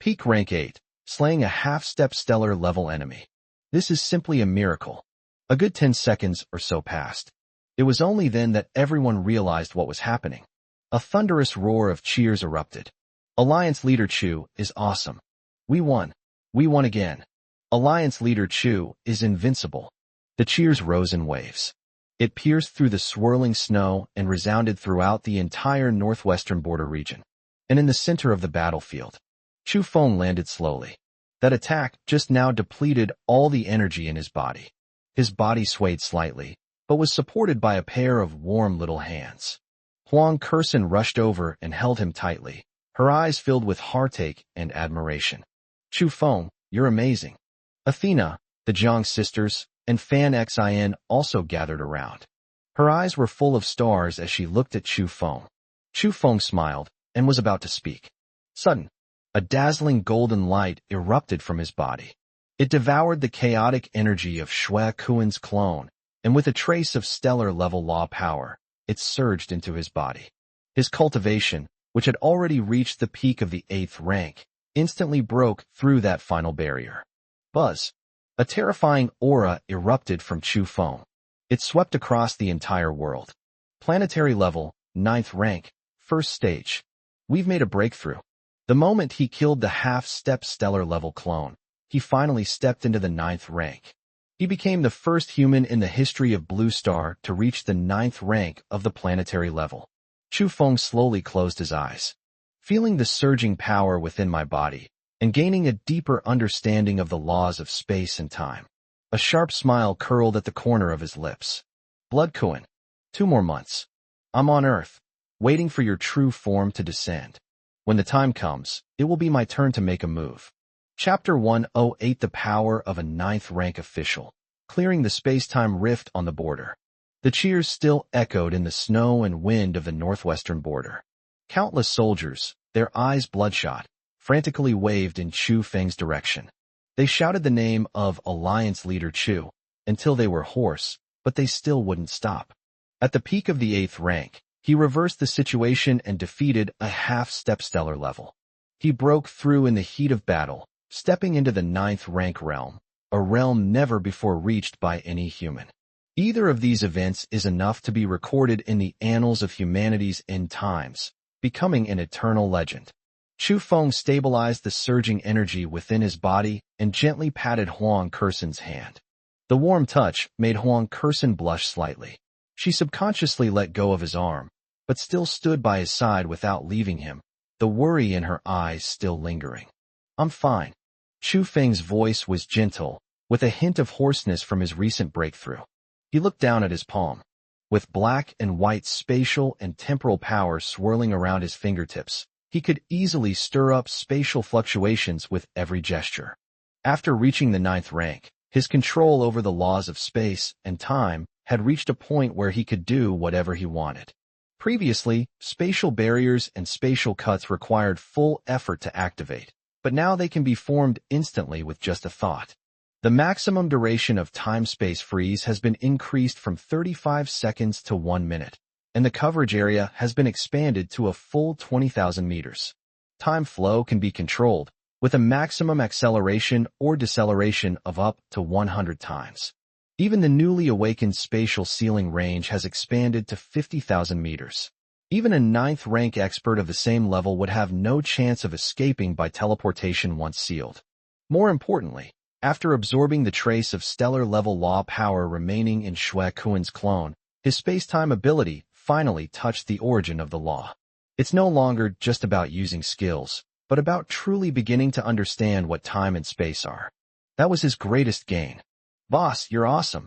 Peak rank 8, slaying a half-step stellar-level enemy. This is simply a miracle. A good 10 seconds or so passed. It was only then that everyone realized what was happening. A thunderous roar of cheers erupted. Alliance Leader Chu is awesome. We won. We won again. Alliance Leader Chu is invincible. The cheers rose in waves. It pierced through the swirling snow and resounded throughout the entire northwestern border region. And in the center of the battlefield, Chu Feng landed slowly. That attack just now depleted all the energy in his body. His body swayed slightly, but was supported by a pair of warm little hands. Huang Kursen rushed over and held him tightly, her eyes filled with heartache and admiration. Chu Feng, you're amazing. Athena, the Zhang sisters, and Fan Xin also gathered around. Her eyes were full of stars as she looked at Chu Feng. Chu Feng smiled and was about to speak. Sudden, a dazzling golden light erupted from his body. It devoured the chaotic energy of Xue Kuan's clone, and with a trace of stellar-level law power, it surged into his body. His cultivation, which had already reached the peak of the 8th rank, instantly broke through that final barrier. Buzz. A terrifying aura erupted from Chu Feng. It swept across the entire world. Planetary level, 9th rank, first stage. We've made a breakthrough. The moment he killed the half-step stellar level clone, he finally stepped into the 9th rank. He became the first human in the history of Blue Star to reach the 9th rank of the planetary level. Chu Feng slowly closed his eyes. Feeling the surging power within my body, and gaining a deeper understanding of the laws of space and time. A sharp smile curled at the corner of his lips. Blood Kuan. 2 more months. I'm on Earth, waiting for your true form to descend. When the time comes, it will be my turn to make a move. Chapter 108 The Power of a 9th Rank Official. Clearing the space-time rift on the border. The cheers still echoed in the snow and wind of the northwestern border. Countless soldiers, their eyes bloodshot, frantically waved in Chu Feng's direction. They shouted the name of Alliance leader Chu, until they were hoarse, but they still wouldn't stop. At the peak of the 8th rank, he reversed the situation and defeated a half-step stellar level. He broke through in the heat of battle, stepping into the 9th rank realm, a realm never before reached by any human. Either of these events is enough to be recorded in the annals of humanity's end times, becoming an eternal legend. Chu Feng stabilized the surging energy within his body and gently patted Huang Kersen's hand. The warm touch made Huang Kersen blush slightly. She subconsciously let go of his arm, but still stood by his side without leaving him, the worry in her eyes still lingering. I'm fine. Chu Feng's voice was gentle, with a hint of hoarseness from his recent breakthrough. He looked down at his palm. With black and white spatial and temporal power swirling around his fingertips, he could easily stir up spatial fluctuations with every gesture. After reaching the 9th rank, his control over the laws of space and time had reached a point where he could do whatever he wanted. Previously, spatial barriers and spatial cuts required full effort to activate, but now they can be formed instantly with just a thought. The maximum duration of time-space freeze has been increased from 35 seconds to 1 minute, and the coverage area has been expanded to a full 20,000 meters. Time flow can be controlled, with a maximum acceleration or deceleration of up to 100 times. Even the newly awakened spatial ceiling range has expanded to 50,000 meters. Even a 9th rank expert of the same level would have no chance of escaping by teleportation once sealed. More importantly, after absorbing the trace of stellar-level law power remaining in Shui Kuan's clone, his space-time ability finally touched the origin of the law. It's no longer just about using skills, but about truly beginning to understand what time and space are. That was his greatest gain. Boss, you're awesome.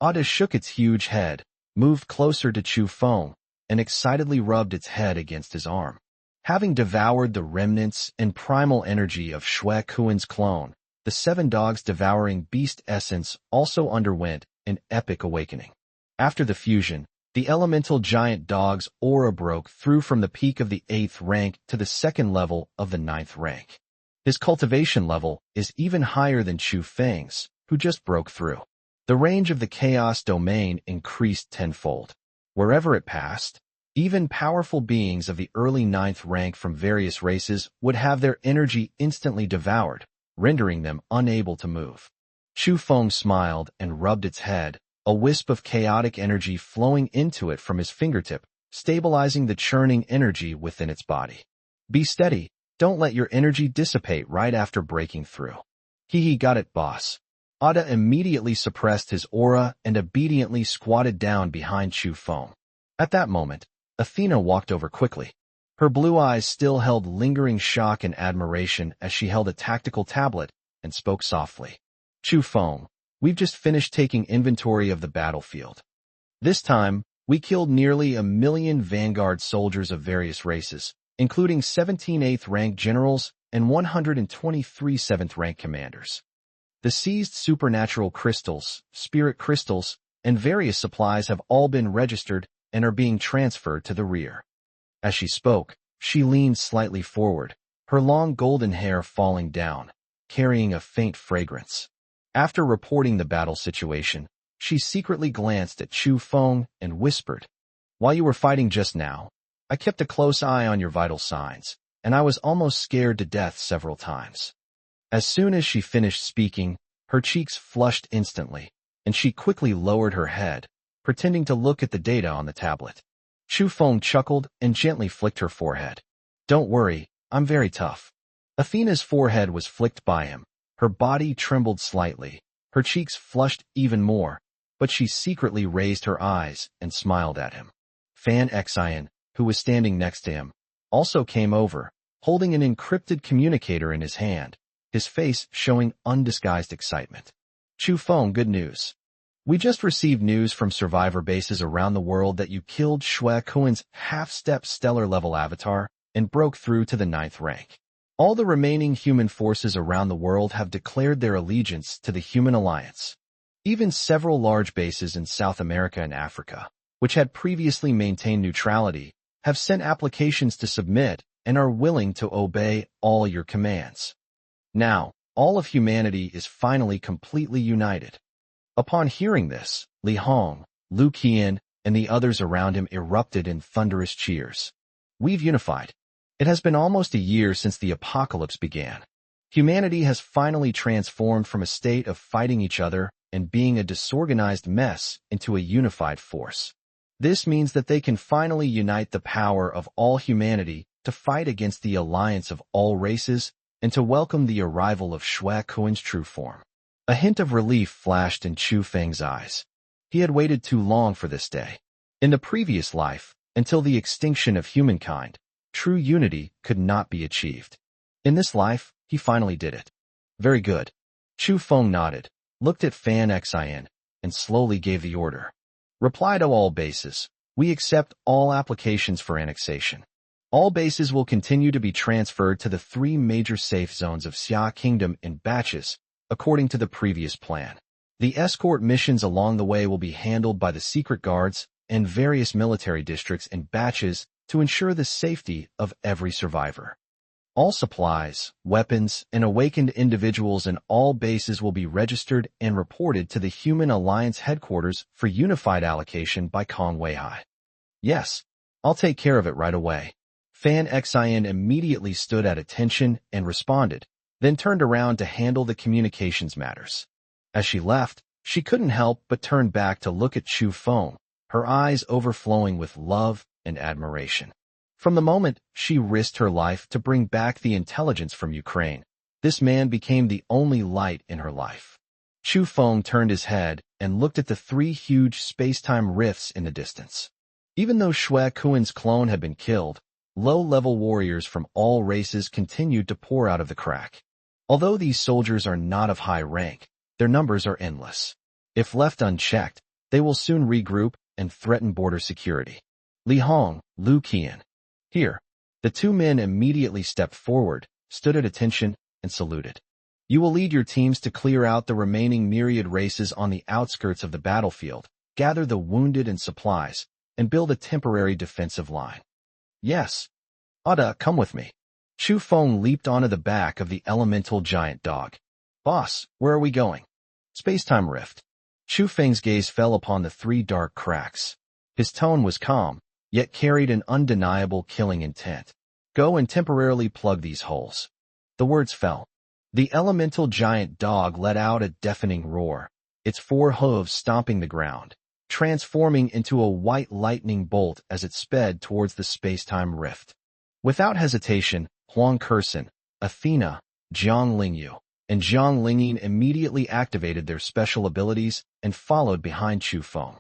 Ada shook its huge head, moved closer to Chu Feng, and excitedly rubbed its head against his arm. Having devoured the remnants and primal energy of Shui Kuan's clone, the 7 dogs devouring beast essence also underwent an epic awakening. After the fusion, the elemental giant dog's aura broke through from the peak of the 8th rank to the 2nd level of the 9th rank. His cultivation level is even higher than Chu Feng's, who just broke through. The range of the chaos domain increased tenfold. Wherever it passed, even powerful beings of the early 9th rank from various races would have their energy instantly devoured, rendering them unable to move. Chu Feng smiled and rubbed its head, a wisp of chaotic energy flowing into it from his fingertip, stabilizing the churning energy within its body. Be steady, don't let your energy dissipate right after breaking through. He got it, boss. Ada immediately suppressed his aura and obediently squatted down behind Chu Feng. At that moment, Athena walked over quickly. Her blue eyes still held lingering shock and admiration as she held a tactical tablet and spoke softly. Chu Feng, we've just finished taking inventory of the battlefield. This time, we killed nearly 1 million vanguard soldiers of various races, including 17 8th-rank generals and 123 7th-rank commanders. The seized supernatural crystals, spirit crystals, and various supplies have all been registered and are being transferred to the rear. As she spoke, she leaned slightly forward, her long golden hair falling down, carrying a faint fragrance. After reporting the battle situation, she secretly glanced at Chu Feng and whispered, "While you were fighting just now, I kept a close eye on your vital signs, and I was almost scared to death several times." As soon as she finished speaking, Her cheeks flushed instantly, and she quickly lowered her head, pretending to look at the data on the tablet. Chu Feng chuckled and gently flicked her forehead. Don't worry, I'm very tough. Athena's forehead was flicked by him. Her body trembled slightly. Her cheeks flushed even more, but she secretly raised her eyes and smiled at him. Fan Xian, who was standing next to him, also came over, holding an encrypted communicator in his hand, his face showing undisguised excitement. Chu Feng, good news. We just received news from survivor bases around the world that you killed Shui Kuan's half-step stellar-level avatar and broke through to the 9th rank. All the remaining human forces around the world have declared their allegiance to the Human Alliance. Even several large bases in South America and Africa, which had previously maintained neutrality, have sent applications to submit and are willing to obey all your commands. Now, all of humanity is finally completely united. Upon hearing this, Li Hong, Lu Qian, and the others around him erupted in thunderous cheers. We've unified. It has been almost a year since the apocalypse began. Humanity has finally transformed from a state of fighting each other and being a disorganized mess into a unified force. This means that they can finally unite the power of all humanity to fight against the alliance of all races and to welcome the arrival of Shui Kuan's true form. A hint of relief flashed in Chu Feng's eyes. He had waited too long for this day. In the previous life, until the extinction of humankind, true unity could not be achieved. In this life, he finally did it. Very good. Chu Feng nodded, looked at Fan Xian, and slowly gave the order. Reply to all bases. We accept all applications for annexation. All bases will continue to be transferred to the 3 major safe zones of Xia Kingdom in batches, according to the previous plan. The escort missions along the way will be handled by the secret guards and various military districts in batches to ensure the safety of every survivor. All supplies, weapons, and awakened individuals in all bases will be registered and reported to the Human Alliance headquarters for unified allocation by Kong Weihai. Yes, I'll take care of it right away. Fan Xian immediately stood at attention and responded, then turned around to handle the communications matters. As she left, she couldn't help but turn back to look at Chu Feng, her eyes overflowing with love and admiration. From the moment she risked her life to bring back the intelligence from Ukraine, this man became the only light in her life. Chu Feng turned his head and looked at the 3 huge space-time rifts in the distance. Even though Shui Kuan's clone had been killed, low-level warriors from all races continued to pour out of the crack. Although these soldiers are not of high rank, their numbers are endless. If left unchecked, they will soon regroup and threaten border security. Li Hong, Lu Qian. Here. The 2 men immediately stepped forward, stood at attention, and saluted. You will lead your teams to clear out the remaining myriad races on the outskirts of the battlefield, gather the wounded and supplies, and build a temporary defensive line. Yes. Ada, come with me. Chu Feng leaped onto the back of the elemental giant dog. Boss, where are we going? Spacetime rift. Chu Feng's gaze fell upon the 3 dark cracks. His tone was calm, yet carried an undeniable killing intent. Go and temporarily plug these holes. The words fell. The elemental giant dog let out a deafening roar, its 4 hooves stomping the ground, transforming into a white lightning bolt as it sped towards the spacetime rift. Without hesitation, Huang Kursen, Athena, Jiang Lingyu, and Jiang Lingyin immediately activated their special abilities and followed behind Chu Feng.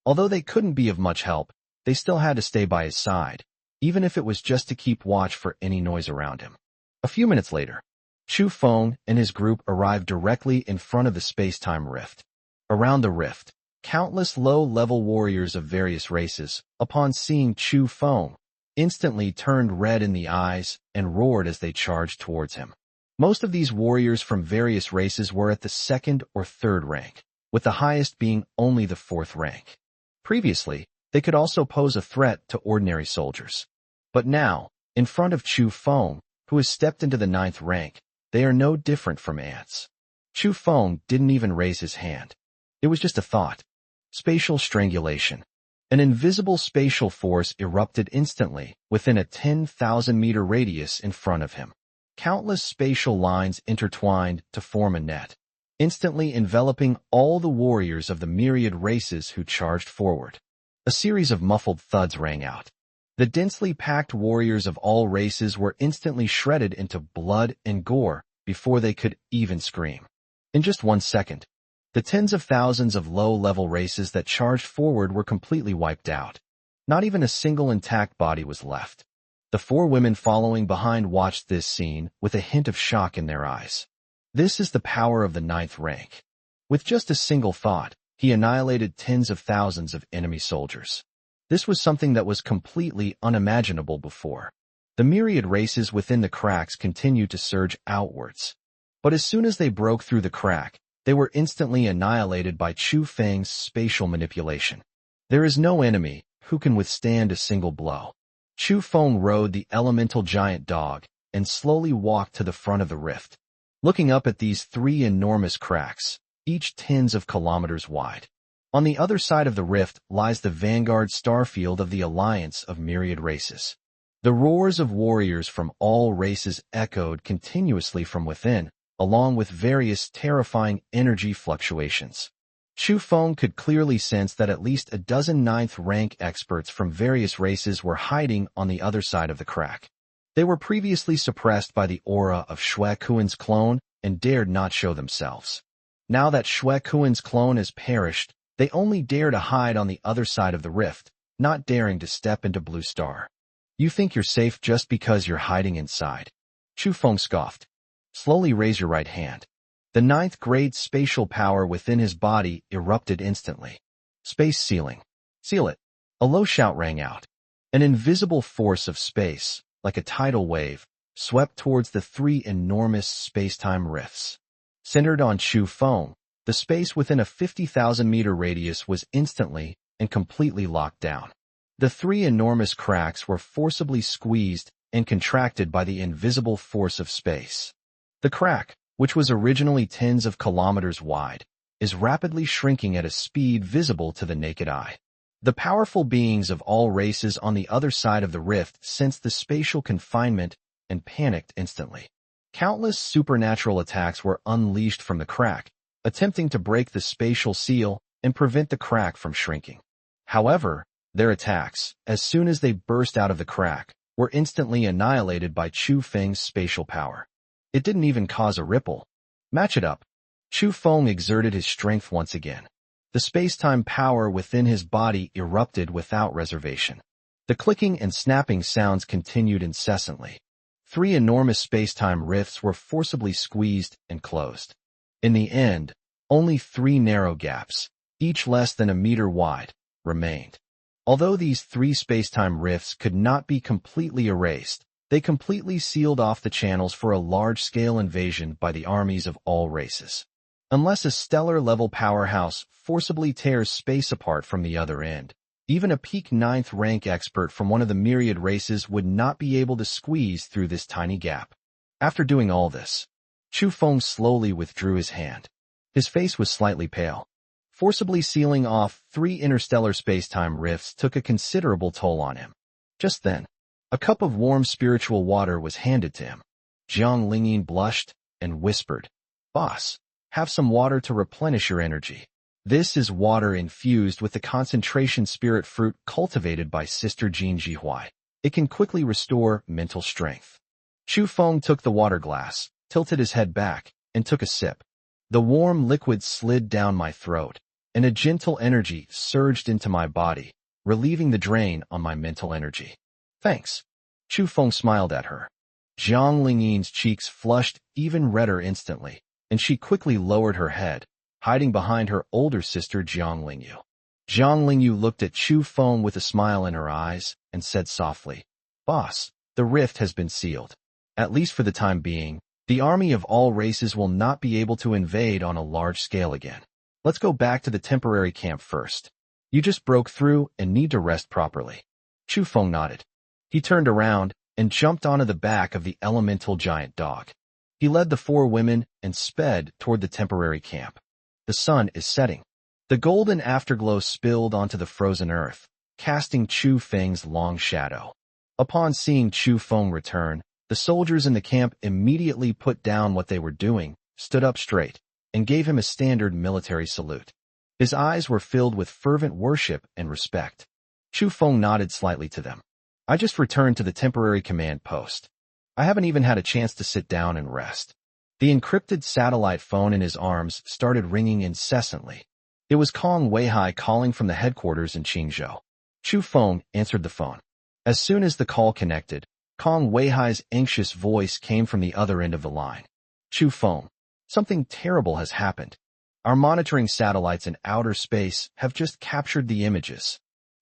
Although they couldn't be of much help, they still had to stay by his side, even if it was just to keep watch for any noise around him. A few minutes later, Chu Feng and his group arrived directly in front of the space-time rift. Around the rift, countless low-level warriors of various races, upon seeing Chu Feng, instantly turned red in the eyes and roared as they charged towards him. Most of these warriors from various races were at the 2nd or 3rd rank, with the highest being only the 4th rank. Previously, they could also pose a threat to ordinary soldiers. But now, in front of Chu Feng, who has stepped into the 9th rank, they are no different from ants. Chu Feng didn't even raise his hand. It was just a thought. Spatial strangulation. An invisible spatial force erupted instantly within a 10,000-meter radius in front of him. Countless spatial lines intertwined to form a net. instantly enveloping all the warriors of the myriad races who charged forward. A series of muffled thuds rang out. The densely packed warriors of all races were instantly shredded into blood and gore before they could even scream. In just 1 second, the tens of thousands of low-level races that charged forward were completely wiped out. Not even a single intact body was left. The 4 women following behind watched this scene with a hint of shock in their eyes. This is the power of the 9th rank. With just a single thought, he annihilated tens of thousands of enemy soldiers. This was something that was completely unimaginable before. The myriad races within the cracks continued to surge outwards. But as soon as they broke through the crack, they were instantly annihilated by Chu Feng's spatial manipulation. There is no enemy who can withstand a single blow. Chu Feng rode the elemental giant dog and slowly walked to the front of the rift, looking up at these 3 enormous cracks, each tens of kilometers wide. On the other side of the rift lies the vanguard starfield of the alliance of myriad races. The roars of warriors from all races echoed continuously from within, along with various terrifying energy fluctuations. Chu Feng could clearly sense that at least a dozen 9th rank experts from various races were hiding on the other side of the crack. They were previously suppressed by the aura of Shui Kuan's clone and dared not show themselves. Now that Shui Kuan's clone has perished, they only dare to hide on the other side of the rift, not daring to step into Blue Star. You think you're safe just because you're hiding inside? Chu Feng scoffed. Slowly raise your right hand. The 9th grade spatial power within his body erupted instantly. Space sealing. Seal it. A low shout rang out. An invisible force of space, like a tidal wave, swept towards the 3 enormous space-time rifts. Centered on Chu Feng, the space within a 50,000-meter radius was instantly and completely locked down. The 3 enormous cracks were forcibly squeezed and contracted by the invisible force of space. The crack, which was originally tens of kilometers wide, is rapidly shrinking at a speed visible to the naked eye. The powerful beings of all races on the other side of the rift sensed the spatial confinement and panicked instantly. Countless supernatural attacks were unleashed from the crack, attempting to break the spatial seal and prevent the crack from shrinking. However, their attacks, as soon as they burst out of the crack, were instantly annihilated by Chu Feng's spatial power. It didn't even cause a ripple. Match it up. Chu Feng exerted his strength once again. The space-time power within his body erupted without reservation. The clicking and snapping sounds continued incessantly. 3 enormous space-time rifts were forcibly squeezed and closed. In the end, only 3 narrow gaps, each less than a meter wide, remained. Although these 3 space-time rifts could not be completely erased, they completely sealed off the channels for a large-scale invasion by the armies of all races. Unless a stellar-level powerhouse forcibly tears space apart from the other end, even a peak 9th rank expert from one of the myriad races would not be able to squeeze through this tiny gap. After doing all this, Chu Feng slowly withdrew his hand. His face was slightly pale. Forcibly sealing off 3 interstellar space-time rifts took a considerable toll on him. Just then, a cup of warm spiritual water was handed to him. Jiang Lingyin blushed and whispered, "Boss, have some water to replenish your energy. This is water infused with the concentration spirit fruit cultivated by Sister Jean Jihuai. It can quickly restore mental strength." Chu Feng took the water glass, tilted his head back, and took a sip. The warm liquid slid down my throat, and a gentle energy surged into my body, relieving the drain on my mental energy. "Thanks." Chu Feng smiled at her. Jiang Lingyin's cheeks flushed even redder instantly, and she quickly lowered her head, hiding behind her older sister Jiang Lingyu. Jiang Lingyu looked at Chu Feng with a smile in her eyes and said softly, "Boss, the rift has been sealed. At least for the time being, the army of all races will not be able to invade on a large scale again. Let's go back to the temporary camp first. You just broke through and need to rest properly." Chu Feng nodded. He turned around and jumped onto the back of the elemental giant dog. He led the 4 women and sped toward the temporary camp. The sun is setting. The golden afterglow spilled onto the frozen earth, casting Chu Feng's long shadow. Upon seeing Chu Feng return, the soldiers in the camp immediately put down what they were doing, stood up straight, and gave him a standard military salute. His eyes were filled with fervent worship and respect. Chu Feng nodded slightly to them. I just returned to the temporary command post. I haven't even had a chance to sit down and rest. The encrypted satellite phone in his arms started ringing incessantly. It was Kong Weihai calling from the headquarters in Qingzhou. Chu Feng answered the phone. As soon as the call connected, Kong Weihai's anxious voice came from the other end of the line. Chu Feng, something terrible has happened. Our monitoring satellites in outer space have just captured the images.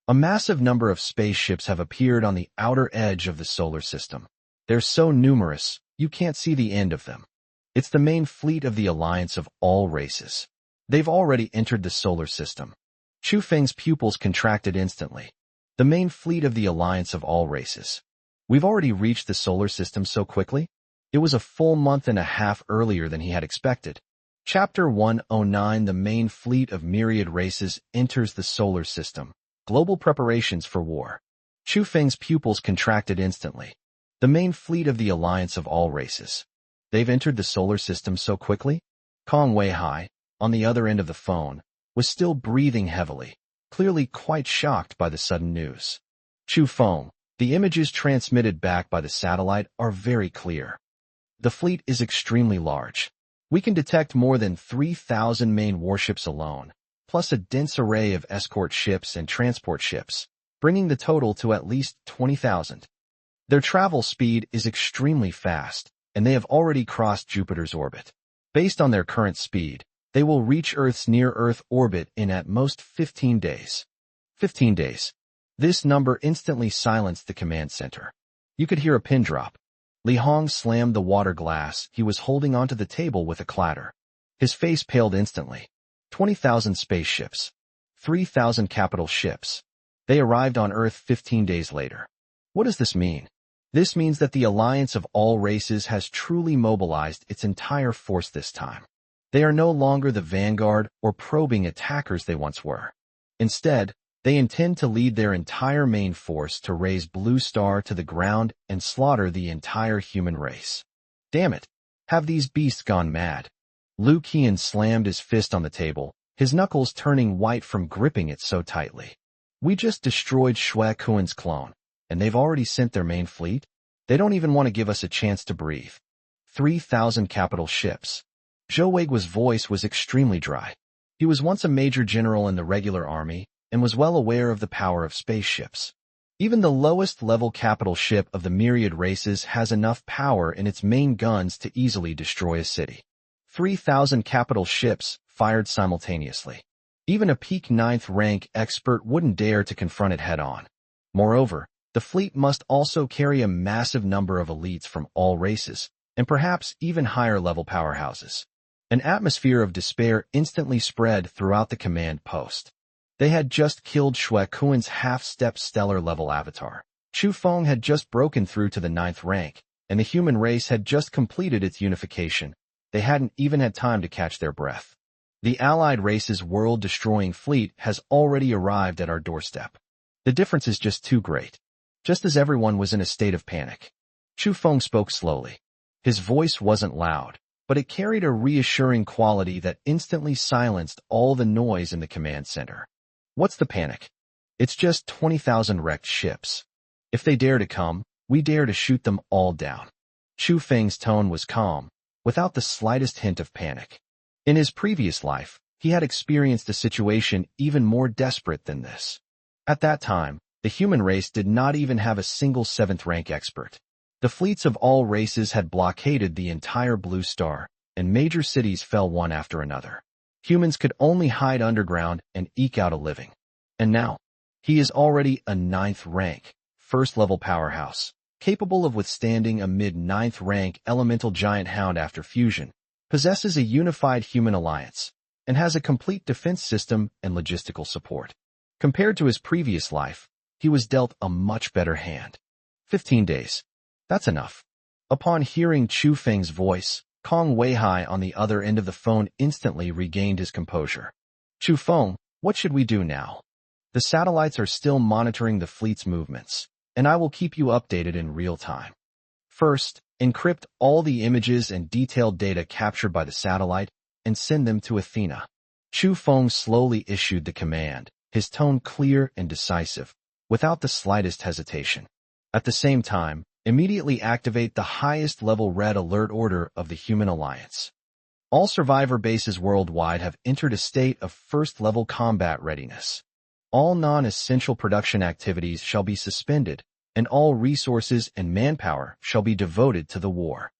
A massive number of spaceships have appeared on the outer edge of the solar system. They're so numerous, you can't see the end of them. It's the main fleet of the alliance of all races. They've already entered the solar system. Chu Feng's pupils contracted instantly. The main fleet of the alliance of all races. We've already reached the solar system so quickly? It was a full month and a half earlier than he had expected. Chapter 109 The main fleet of myriad races enters the solar system. Global preparations for war. Chu Feng's pupils contracted instantly. The main fleet of the alliance of all races. They've entered the solar system so quickly? Kong Weihai, on the other end of the phone, was still breathing heavily, clearly quite shocked by the sudden news. Chu Feng, the images transmitted back by the satellite are very clear. The fleet is extremely large. We can detect more than 3,000 main warships alone, plus a dense array of escort ships and transport ships, bringing the total to at least 20,000. Their travel speed is extremely fast, and they have already crossed Jupiter's orbit. Based on their current speed, they will reach Earth's near-Earth orbit in at most 15 days. 15 days. This number instantly silenced the command center. You could hear a pin drop. Li Hong slammed the water glass he was holding onto the table with a clatter. His face paled instantly. 20,000 spaceships. 3,000 capital ships. They arrived on Earth 15 days later. What does this mean? This means that the alliance of all races has truly mobilized its entire force this time. They are no longer the vanguard or probing attackers they once were. Instead, they intend to lead their entire main force to raise Blue Star to the ground and slaughter the entire human race. Damn it! Have these beasts gone mad? Lu Qian slammed his fist on the table, his knuckles turning white from gripping it so tightly. We just destroyed Shui Kuan's clone, and they've already sent their main fleet? They don't even want to give us a chance to breathe. 3,000 capital ships. Zhou Weiguo's voice was extremely dry. He was once a major general in the regular army, and was well aware of the power of spaceships. Even the lowest-level capital ship of the myriad races has enough power in its main guns to easily destroy a city. 3,000 capital ships fired simultaneously. Even a peak 9th rank expert wouldn't dare to confront it head-on. Moreover, the fleet must also carry a massive number of elites from all races, and perhaps even higher-level powerhouses. An atmosphere of despair instantly spread throughout the command post. They had just killed Shui Kuan's half-step stellar-level avatar. Chu Feng had just broken through to the 9th rank, and the human race had just completed its unification. They hadn't even had time to catch their breath. The allied race's world-destroying fleet has already arrived at our doorstep. The difference is just too great. Just as everyone was in a state of panic. Chu Feng spoke slowly. His voice wasn't loud, but it carried a reassuring quality that instantly silenced all the noise in the command center. What's the panic? It's just 20,000 wrecked ships. If they dare to come, we dare to shoot them all down. Chu Feng's tone was calm, without the slightest hint of panic. In his previous life, he had experienced a situation even more desperate than this. At that time, the human race did not even have a single 7th rank expert. The fleets of all races had blockaded the entire Blue Star, and major cities fell one after another. Humans could only hide underground and eke out a living. And now, he is already a 9th rank, 1st-level powerhouse, capable of withstanding a mid-9th rank elemental giant hound after fusion, possesses a unified human alliance, and has a complete defense system and logistical support. Compared to his previous life, he was dealt a much better hand. 15 days. That's enough. Upon hearing Chu Feng's voice, Kong Weihai on the other end of the phone instantly regained his composure. Chu Feng, what should we do now? The satellites are still monitoring the fleet's movements, and I will keep you updated in real time. First, encrypt all the images and detailed data captured by the satellite, and send them to Athena. Chu Feng slowly issued the command, his tone clear and decisive, without the slightest hesitation. At the same time, immediately activate the highest level red alert order of the Human Alliance. All survivor bases worldwide have entered a state of first-level combat readiness. All non-essential production activities shall be suspended, and all resources and manpower shall be devoted to the war.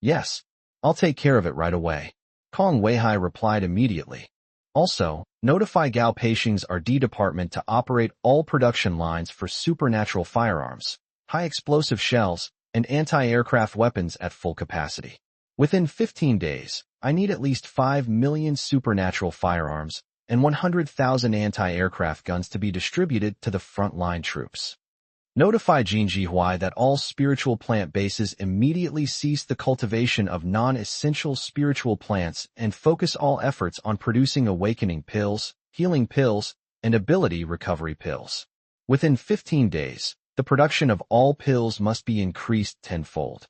Yes, I'll take care of it right away. Kong Weihai replied immediately. Also, notify Gao Peixing's RD department to operate all production lines for supernatural firearms, high-explosive shells, and anti-aircraft weapons at full capacity. Within 15 days, I need at least 5 million supernatural firearms and 100,000 anti-aircraft guns to be distributed to the front-line troops. Notify Jinjihuai that all spiritual plant bases immediately cease the cultivation of non-essential spiritual plants and focus all efforts on producing awakening pills, healing pills, and ability recovery pills. Within 15 days, the production of all pills must be increased tenfold.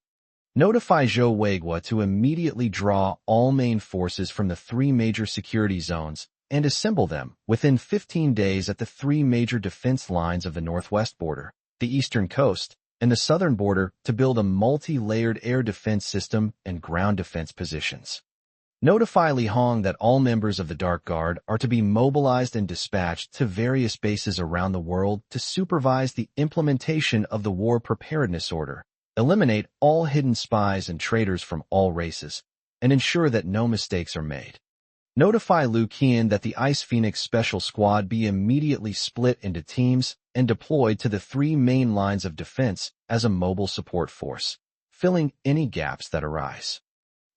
Notify Zhou Weigua to immediately draw all main forces from the 3 major security zones and assemble them within 15 days at the 3 major defense lines of the northwest border, the eastern coast, and the southern border to build a multi-layered air defense system and ground defense positions. Notify Li Hong that all members of the Dark Guard are to be mobilized and dispatched to various bases around the world to supervise the implementation of the War Preparedness Order, eliminate all hidden spies and traitors from all races, and ensure that no mistakes are made. Notify Liu Qian that the Ice Phoenix Special Squad be immediately split into teams and deployed to the 3 main lines of defense as a mobile support force, filling any gaps that arise.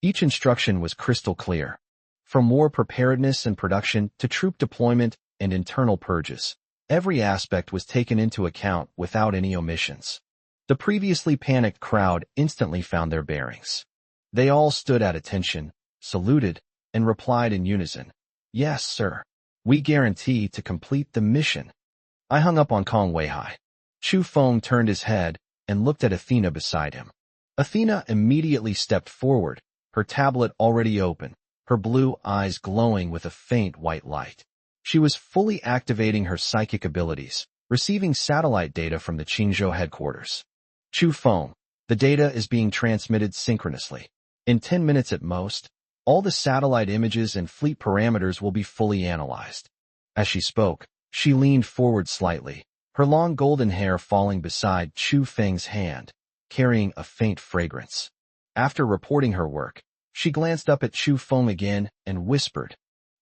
Each instruction was crystal clear. From war preparedness and production to troop deployment and internal purges, every aspect was taken into account without any omissions. The previously panicked crowd instantly found their bearings. They all stood at attention, saluted, and replied in unison, "Yes, sir. We guarantee to complete the mission." I hung up on Kong Weihai. Chu Feng turned his head and looked at Athena beside him. Athena immediately stepped forward, her tablet already open, her blue eyes glowing with a faint white light. She was fully activating her psychic abilities, receiving satellite data from the Qingzhou headquarters. Chu Feng, the data is being transmitted synchronously. In 10 minutes at most, all the satellite images and fleet parameters will be fully analyzed. As she spoke, she leaned forward slightly, her long golden hair falling beside Chu Feng's hand, carrying a faint fragrance. After reporting her work, she glanced up at Chu Feng again and whispered,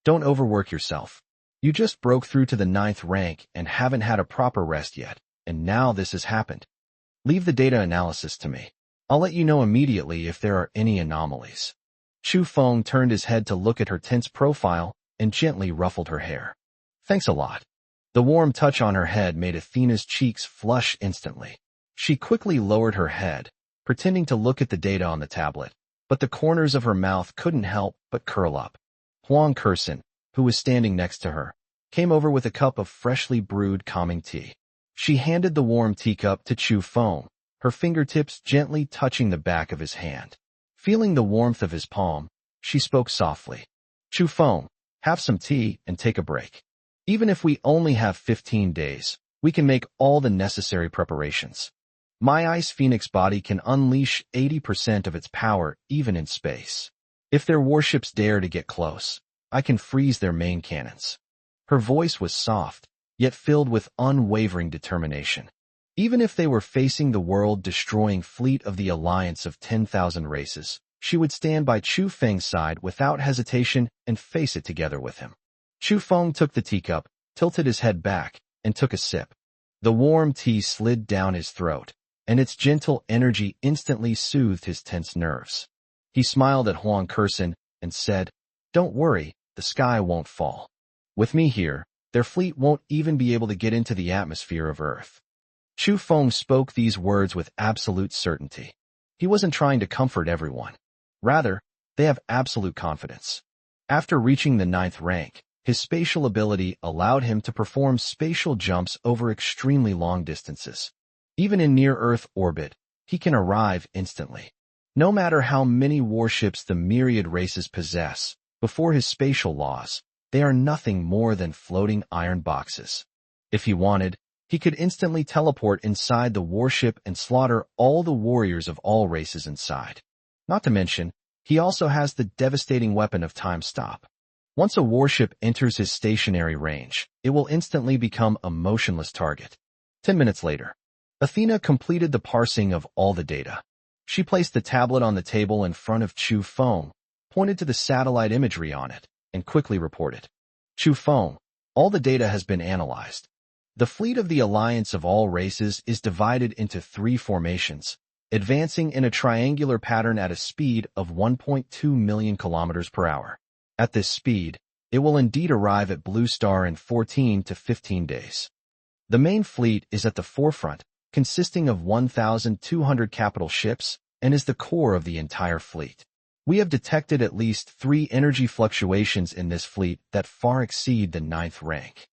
"Don't overwork yourself. You just broke through to the 9th rank and haven't had a proper rest yet, and now this has happened. Leave the data analysis to me. I'll let you know immediately if there are any anomalies." Chu Feng turned his head to look at her tense profile and gently ruffled her hair. "Thanks a lot." The warm touch on her head made Athena's cheeks flush instantly. She quickly lowered her head, pretending to look at the data on the tablet, but the corners of her mouth couldn't help but curl up. Huang Kursin, who was standing next to her, came over with a cup of freshly brewed calming tea. She handed the warm teacup to Chu Feng, her fingertips gently touching the back of his hand. Feeling the warmth of his palm, she spoke softly. "Chu Feng, have some tea and take a break. Even if we only have 15 days, we can make all the necessary preparations. My Ice Phoenix body can unleash 80% of its power even in space. If their warships dare to get close, I can freeze their main cannons." Her voice was soft, yet filled with unwavering determination. Even if they were facing the world-destroying fleet of the alliance of 10,000 races, she would stand by Chu Feng's side without hesitation and face it together with him. Chu Feng took the teacup, tilted his head back, and took a sip. The warm tea slid down his throat, and its gentle energy instantly soothed his tense nerves. He smiled at Huang Kursin and said, "Don't worry, the sky won't fall. With me here, their fleet won't even be able to get into the atmosphere of Earth." Chu Feng spoke these words with absolute certainty. He wasn't trying to comfort everyone. Rather, they have absolute confidence. After reaching the 9th rank, his spatial ability allowed him to perform spatial jumps over extremely long distances. Even in near-Earth orbit, he can arrive instantly. No matter how many warships the myriad races possess, Before his spatial laws, they are nothing more than floating iron boxes. If he wanted, he could instantly teleport inside the warship and slaughter all the warriors of all races inside. Not to mention, he also has the devastating weapon of time stop. Once a warship enters his stationary range, it will instantly become a motionless target. 10 minutes later, Athena completed the parsing of all the data. She placed the tablet on the table in front of Chu Feng, pointed to the satellite imagery on it, and quickly reported. Chu Feng, all the data has been analyzed. The fleet of the Alliance of All Races is divided into 3 formations, advancing in a triangular pattern at a speed of 1.2 million kilometers per hour. At this speed, it will indeed arrive at Blue Star in 14 to 15 days. The main fleet is at the forefront, consisting of 1,200 capital ships, and is the core of the entire fleet. We have detected at least 3 energy fluctuations in this fleet that far exceed the 9th rank.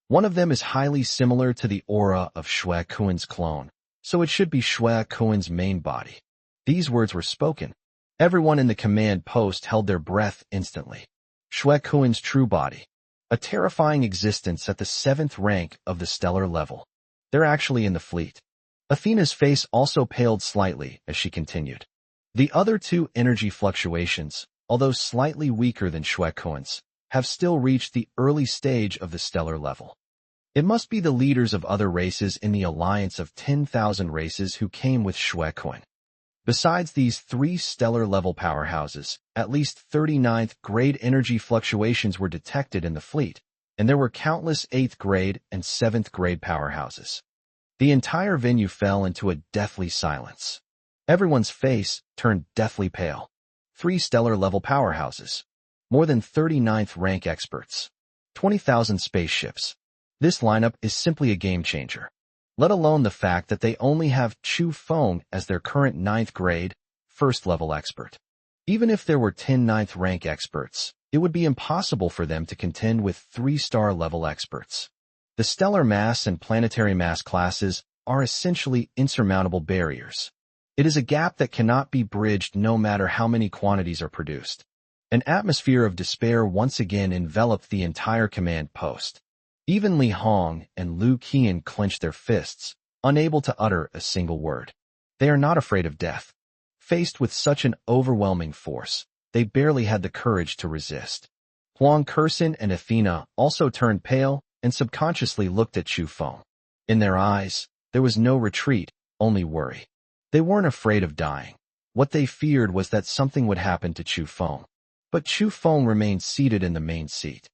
One of them is highly similar to the aura of Shui Kuan's clone, so it should be Shui Kuan's main body. These words were spoken. Everyone in the command post held their breath instantly. Shui Kuan's true body. A terrifying existence at the 7th rank of the stellar level. They're actually in the fleet. Athena's face also paled slightly as she continued. The other 2 energy fluctuations, although slightly weaker than Shui Kuan's, have still reached the early stage of the stellar level. It must be the leaders of other races in the alliance of 10,000 races who came with Shui Kuan. Besides these 3 stellar-level powerhouses, at least 39th-grade energy fluctuations were detected in the fleet, and there were countless 8th-grade and 7th-grade powerhouses. The entire venue fell into a deathly silence. Everyone's face turned deathly pale. 3 stellar-level powerhouses. More than 39th-rank experts. 20,000 spaceships. This lineup is simply a game-changer. Let alone the fact that they only have Chu Feng as their current 9th grade, 1st level expert. Even if there were 10 9th rank experts, it would be impossible for them to contend with 3-star level experts. The stellar mass and planetary mass classes are essentially insurmountable barriers. It is a gap that cannot be bridged no matter how many quantities are produced. An atmosphere of despair once again enveloped the entire command post. Even Li Hong and Lu Qian clenched their fists, unable to utter a single word. They are not afraid of death. Faced with such an overwhelming force, they barely had the courage to resist. Huang Kursin and Athena also turned pale and subconsciously looked at Chu Feng. In their eyes, there was no retreat, only worry. They weren't afraid of dying. What they feared was that something would happen to Chu Feng. But Chu Feng remained seated in the main seat.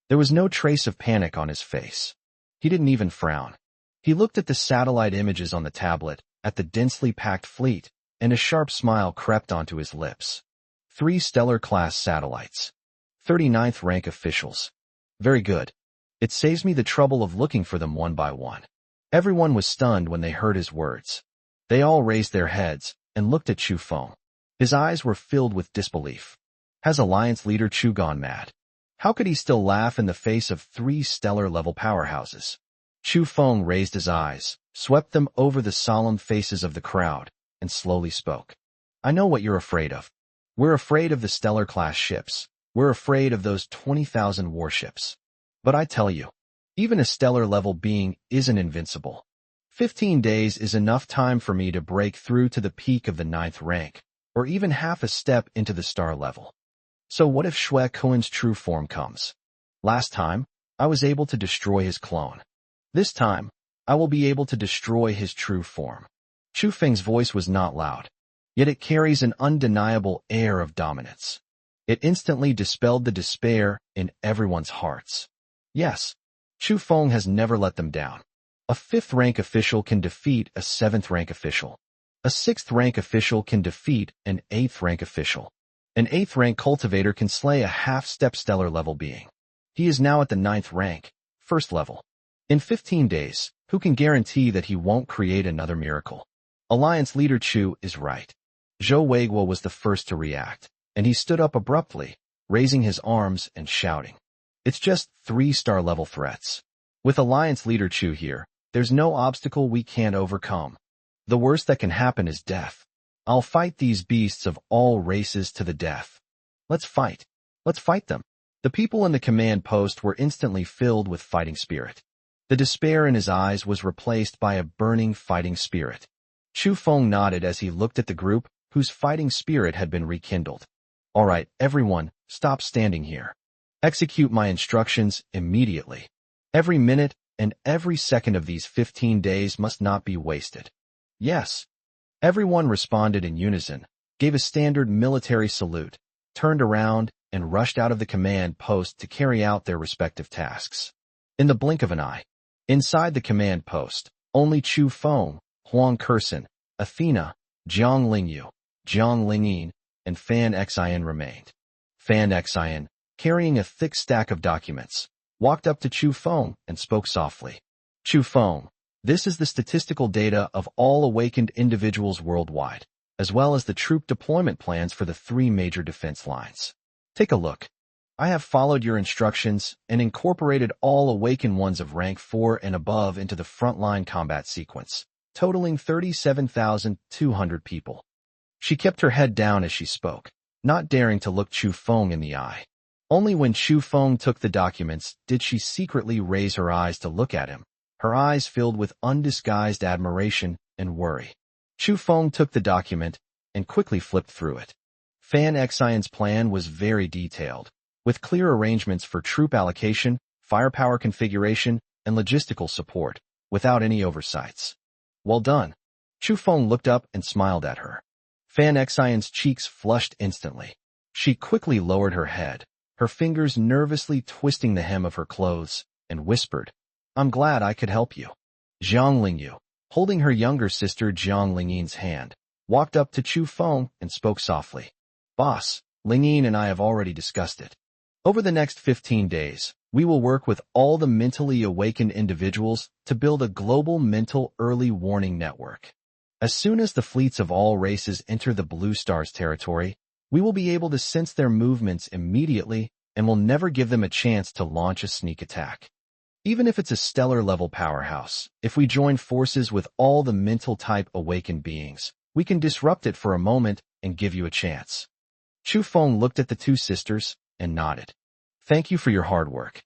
There was no trace of panic on his face. He didn't even frown. He looked at the satellite images on the tablet, at the densely packed fleet, and a sharp smile crept onto his lips. 3 stellar-class satellites. 39th rank officials. Very good. It saves me the trouble of looking for them one by one. Everyone was stunned when they heard his words. They all raised their heads and looked at Chu Feng. His eyes were filled with disbelief. Has Alliance leader Chu gone mad? How could he still laugh in the face of 3 stellar-level powerhouses? Chu Feng raised his eyes, swept them over the solemn faces of the crowd, and slowly spoke. I know what you're afraid of. We're afraid of the stellar-class ships. We're afraid of those 20,000 warships. But I tell you, even a stellar-level being isn't invincible. 15 days is enough time for me to break through to the peak of the 9th rank, or even half a step into the star level. So what if Shui Kuan's true form comes? Last time, I was able to destroy his clone. This time, I will be able to destroy his true form. Chu Feng's voice was not loud, yet it carries an undeniable air of dominance. It instantly dispelled the despair in everyone's hearts. Yes, Chu Feng has never let them down. A 5th rank official can defeat a 7th rank official. A 6th rank official can defeat an 8th rank official. An 8th rank cultivator can slay a half-step stellar level being. He is now at the 9th rank, 1st level. In 15 days, who can guarantee that he won't create another miracle? Alliance leader Chu is right. Zhou Weiguo was the first to react, and he stood up abruptly, raising his arms and shouting. It's just 3-star level threats. With Alliance leader Chu here, there's no obstacle we can't overcome. The worst that can happen is death. I'll fight these beasts of all races to the death. Let's fight. Let's fight them. The people in the command post were instantly filled with fighting spirit. The despair in his eyes was replaced by a burning fighting spirit. Chu Feng nodded as he looked at the group, whose fighting spirit had been rekindled. All right, everyone, stop standing here. Execute my instructions immediately. Every minute and every second of these 15 days must not be wasted. Yes. Everyone responded in unison, gave a standard military salute, turned around, and rushed out of the command post to carry out their respective tasks. In the blink of an eye, inside the command post, only Chu Feng, Huang Kursin, Athena, Jiang Lingyu, Jiang Lingyin, and Fan Xian remained. Fan Xian, carrying a thick stack of documents, walked up to Chu Feng and spoke softly. Chu Feng, this is the statistical data of all awakened individuals worldwide, as well as the troop deployment plans for the 3 major defense lines. Take a look. I have followed your instructions and incorporated all awakened ones of rank 4 and above into the frontline combat sequence, totaling 37,200 people. She kept her head down as she spoke, not daring to look Chu Feng in the eye. Only when Chu Feng took the documents did she secretly raise her eyes to look at him, her eyes filled with undisguised admiration and worry. Chu Feng took the document and quickly flipped through it. Fan Xian's plan was very detailed, with clear arrangements for troop allocation, firepower configuration, and logistical support, without any oversights. Well done. Chu Feng looked up and smiled at her. Fan Xian's cheeks flushed instantly. She quickly lowered her head, her fingers nervously twisting the hem of her clothes, and whispered, I'm glad I could help you. Jiang Lingyu, holding her younger sister Jiang Lingyin's hand, walked up to Chu Feng and spoke softly. Boss, Lingyin and I have already discussed it. Over the next 15 days, we will work with all the mentally awakened individuals to build a global mental early warning network. As soon as the fleets of all races enter the Blue Star's territory, we will be able to sense their movements immediately and will never give them a chance to launch a sneak attack. Even if it's a stellar-level powerhouse, if we join forces with all the mental-type awakened beings, we can disrupt it for a moment and give you a chance. Chu Feng looked at the 2 sisters and nodded. Thank you for your hard work.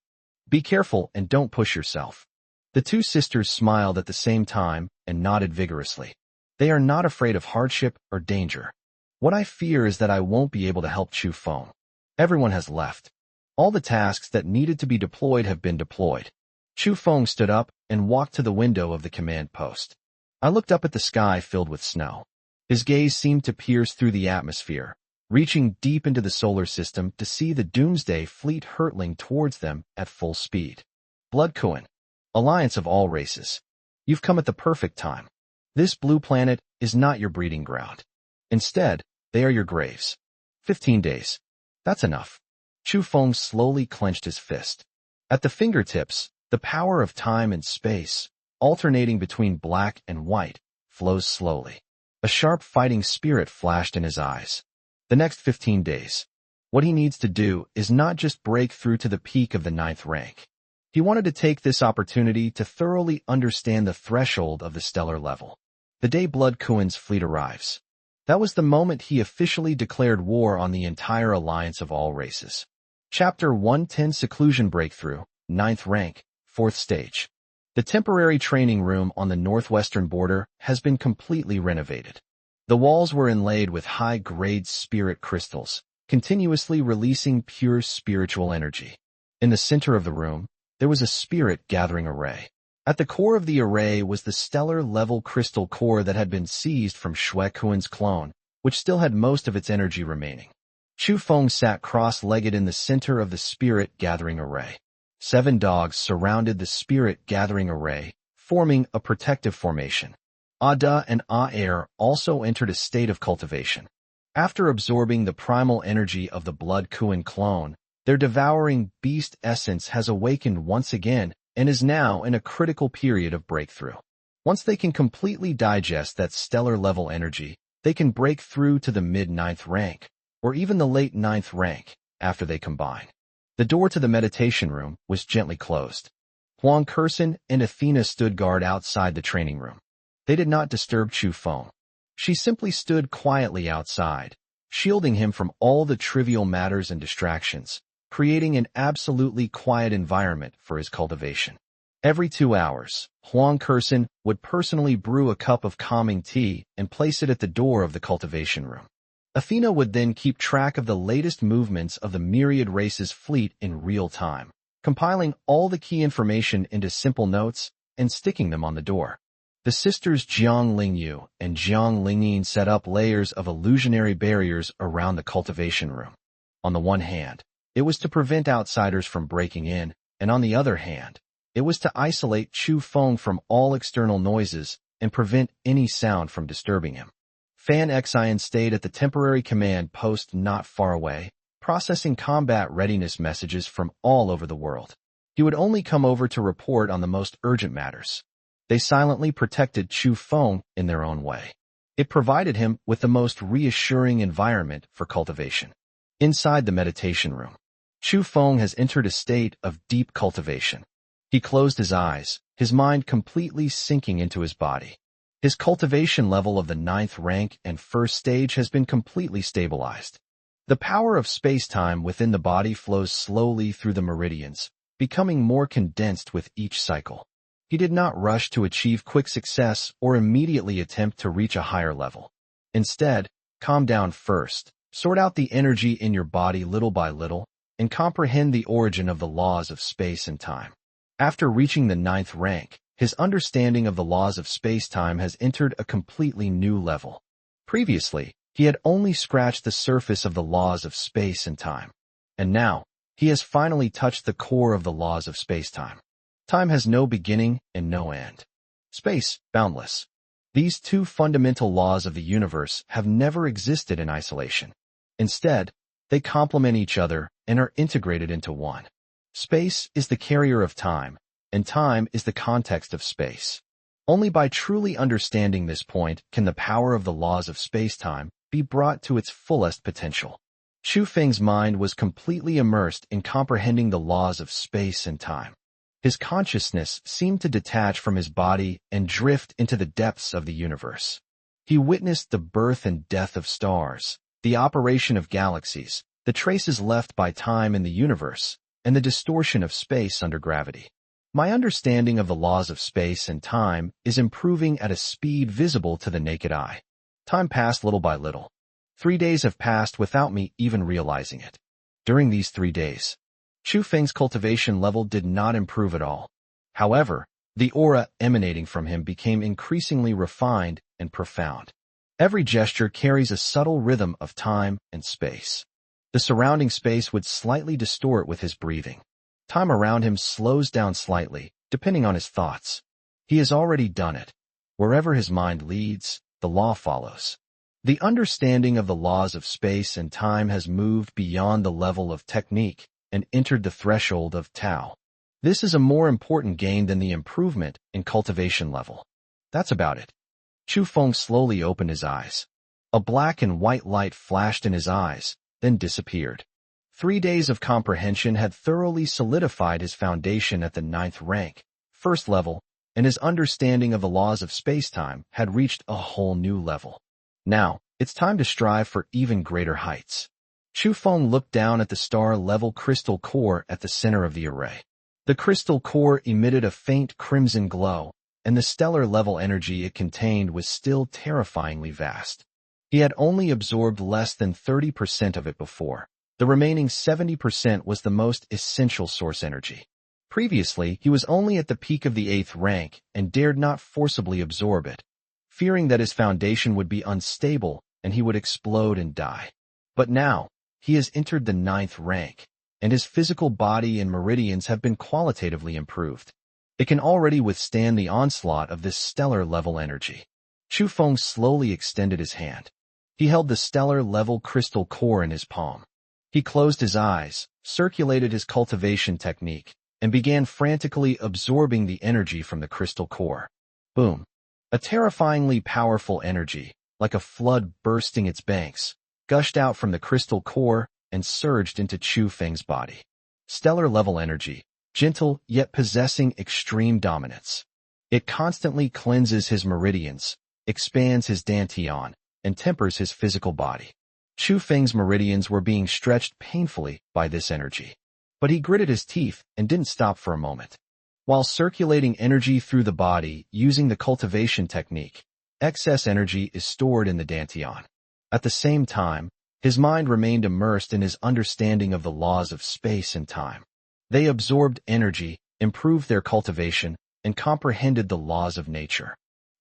Be careful and don't push yourself. The 2 sisters smiled at the same time and nodded vigorously. They are not afraid of hardship or danger. What I fear is that I won't be able to help Chu Feng. Everyone has left. All the tasks that needed to be deployed have been deployed. Chu Feng stood up and walked to the window of the command post. I looked up at the sky filled with snow. His gaze seemed to pierce through the atmosphere, reaching deep into the solar system to see the Doomsday fleet hurtling towards them at full speed. Blood Kuan, alliance of all races. You've come at the perfect time. This blue planet is not your breeding ground. Instead, they are your graves. 15 days. That's enough. Chu Feng slowly clenched his fist. At the fingertips, the power of time and space, alternating between black and white, flows slowly. A sharp fighting spirit flashed in his eyes. The next 15 days. What he needs to do is not just break through to the peak of the 9th rank. He wanted to take this opportunity to thoroughly understand the threshold of the stellar level. The day Blood Kuan's fleet arrives. That was the moment he officially declared war on the entire alliance of all races. Chapter 110 Seclusion Breakthrough, 9th rank, 4th stage. The temporary training room on the northwestern border has been completely renovated. The walls were inlaid with high-grade spirit crystals, continuously releasing pure spiritual energy. In the center of the room, there was a spirit gathering array. At the core of the array was the stellar-level crystal core that had been seized from Shui Kuan's clone, which still had most of its energy remaining. Chu Feng sat cross-legged in the center of the spirit gathering array. 7 dogs surrounded the spirit gathering array, forming a protective formation. Ada and Aer also entered a state of cultivation. After absorbing the primal energy of the Blood Kuan clone, their devouring beast essence has awakened once again and is now in a critical period of breakthrough. Once they can completely digest that stellar-level energy, they can break through to the mid-9th rank, or even the late 9th rank, after they combine. The door to the meditation room was gently closed. Huang Kursin and Athena stood guard outside the training room. They did not disturb Chu Feng. She simply stood quietly outside, shielding him from all the trivial matters and distractions, creating an absolutely quiet environment for his cultivation. Every 2 hours, Huang Kurson would personally brew a cup of calming tea and place it at the door of the cultivation room. Athena would then keep track of the latest movements of the myriad races fleet in real time, compiling all the key information into simple notes and sticking them on the door. The sisters Jiang Lingyu and Jiang Lingyin set up layers of illusionary barriers around the cultivation room. On the one hand, it was to prevent outsiders from breaking in, and on the other hand, it was to isolate Chu Feng from all external noises and prevent any sound from disturbing him. Fan Xian stayed at the temporary command post not far away, processing combat readiness messages from all over the world. He would only come over to report on the most urgent matters. They silently protected Chu Feng in their own way. It provided him with the most reassuring environment for cultivation. Inside the meditation room, Chu Feng has entered a state of deep cultivation. He closed his eyes, his mind completely sinking into his body. His cultivation level of the 9th rank and first stage has been completely stabilized. The power of space-time within the body flows slowly through the meridians, becoming more condensed with each cycle. He did not rush to achieve quick success or immediately attempt to reach a higher level. Instead, calm down first, sort out the energy in your body little by little, and comprehend the origin of the laws of space and time. After reaching the 9th rank, his understanding of the laws of space-time has entered a completely new level. Previously, he had only scratched the surface of the laws of space and time. And now, he has finally touched the core of the laws of space-time. Time has no beginning and no end. Space, boundless. These two fundamental laws of the universe have never existed in isolation. Instead, they complement each other and are integrated into one. Space is the carrier of time, and time is the context of space. Only by truly understanding this point can the power of the laws of space-time be brought to its fullest potential. Chu Feng's mind was completely immersed in comprehending the laws of space and time. His consciousness seemed to detach from his body and drift into the depths of the universe. He witnessed the birth and death of stars, the operation of galaxies, the traces left by time in the universe, and the distortion of space under gravity. My understanding of the laws of space and time is improving at a speed visible to the naked eye. Time passed little by little. 3 days have passed without me even realizing it. During these 3 days, Chu Feng's cultivation level did not improve at all. However, the aura emanating from him became increasingly refined and profound. Every gesture carries a subtle rhythm of time and space. The surrounding space would slightly distort with his breathing. Time around him slows down slightly, depending on his thoughts. He has already done it. Wherever his mind leads, the law follows. The understanding of the laws of space and time has moved beyond the level of technique and entered the threshold of Tao. This is a more important gain than the improvement in cultivation level. That's about it. Chu Feng slowly opened his eyes. A black and white light flashed in his eyes, then disappeared. 3 days of comprehension had thoroughly solidified his foundation at the 9th rank, first level, and his understanding of the laws of space-time had reached a whole new level. Now, it's time to strive for even greater heights. Chu Feng looked down at the star-level crystal core at the center of the array. The crystal core emitted a faint crimson glow, and the stellar-level energy it contained was still terrifyingly vast. He had only absorbed less than 30% of it before. The remaining 70% was the most essential source energy. Previously, he was only at the peak of the 8th rank and dared not forcibly absorb it, fearing that his foundation would be unstable and he would explode and die. But now, he has entered the 9th rank, and his physical body and meridians have been qualitatively improved. It can already withstand the onslaught of this stellar-level energy. Chu Feng slowly extended his hand. He held the stellar-level crystal core in his palm. He closed his eyes, circulated his cultivation technique, and began frantically absorbing the energy from the crystal core. Boom! A terrifyingly powerful energy, like a flood bursting its banks, gushed out from the crystal core and surged into Chu Feng's body. Stellar-level energy, gentle yet possessing extreme dominance. It constantly cleanses his meridians, expands his dantian, and tempers his physical body. Chu Feng's meridians were being stretched painfully by this energy. But he gritted his teeth and didn't stop for a moment. While circulating energy through the body using the cultivation technique, excess energy is stored in the dantian. At the same time, his mind remained immersed in his understanding of the laws of space and time. They absorbed energy, improved their cultivation, and comprehended the laws of nature.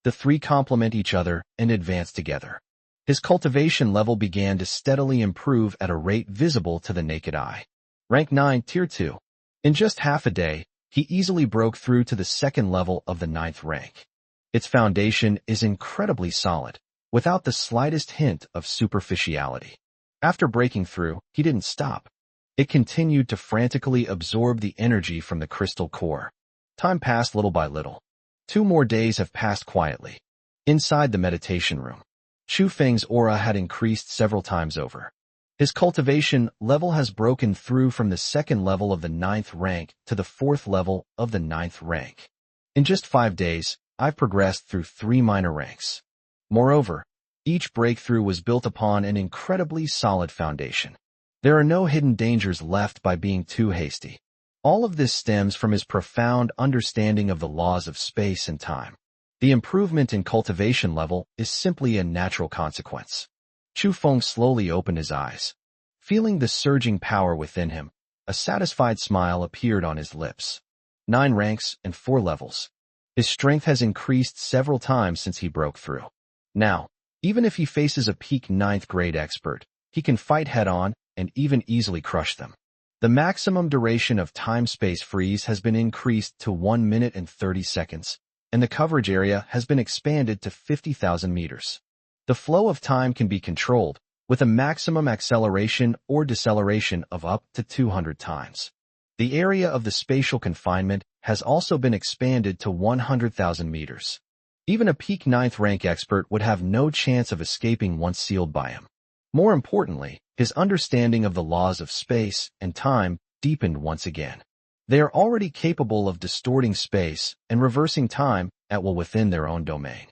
The three complement each other and advance together. His cultivation level began to steadily improve at a rate visible to the naked eye. Rank 9, Tier 2. In just half a day, he easily broke through to the second level of the 9th rank. Its foundation is incredibly solid, without the slightest hint of superficiality. After breaking through, he didn't stop. It continued to frantically absorb the energy from the crystal core. Time passed little by little. 2 more days have passed quietly. Inside the meditation room, Chu Feng's aura had increased several times over. His cultivation level has broken through from the second level of the 9th rank to the 4th level of the 9th rank. In just 5 days, I've progressed through 3 minor ranks. Moreover, each breakthrough was built upon an incredibly solid foundation. There are no hidden dangers left by being too hasty. All of this stems from his profound understanding of the laws of space and time. The improvement in cultivation level is simply a natural consequence. Chu Feng slowly opened his eyes. Feeling the surging power within him, a satisfied smile appeared on his lips. 9 ranks and 4 levels. His strength has increased several times since he broke through. Now, even if he faces a peak 9th grade expert, he can fight head-on and even easily crush them. The maximum duration of time-space freeze has been increased to 1 minute and 30 seconds, and the coverage area has been expanded to 50,000 meters. The flow of time can be controlled, with a maximum acceleration or deceleration of up to 200 times. The area of the spatial confinement has also been expanded to 100,000 meters. Even a peak 9th rank expert would have no chance of escaping once sealed by him. More importantly, his understanding of the laws of space and time deepened once again. They are already capable of distorting space and reversing time at will within their own domain.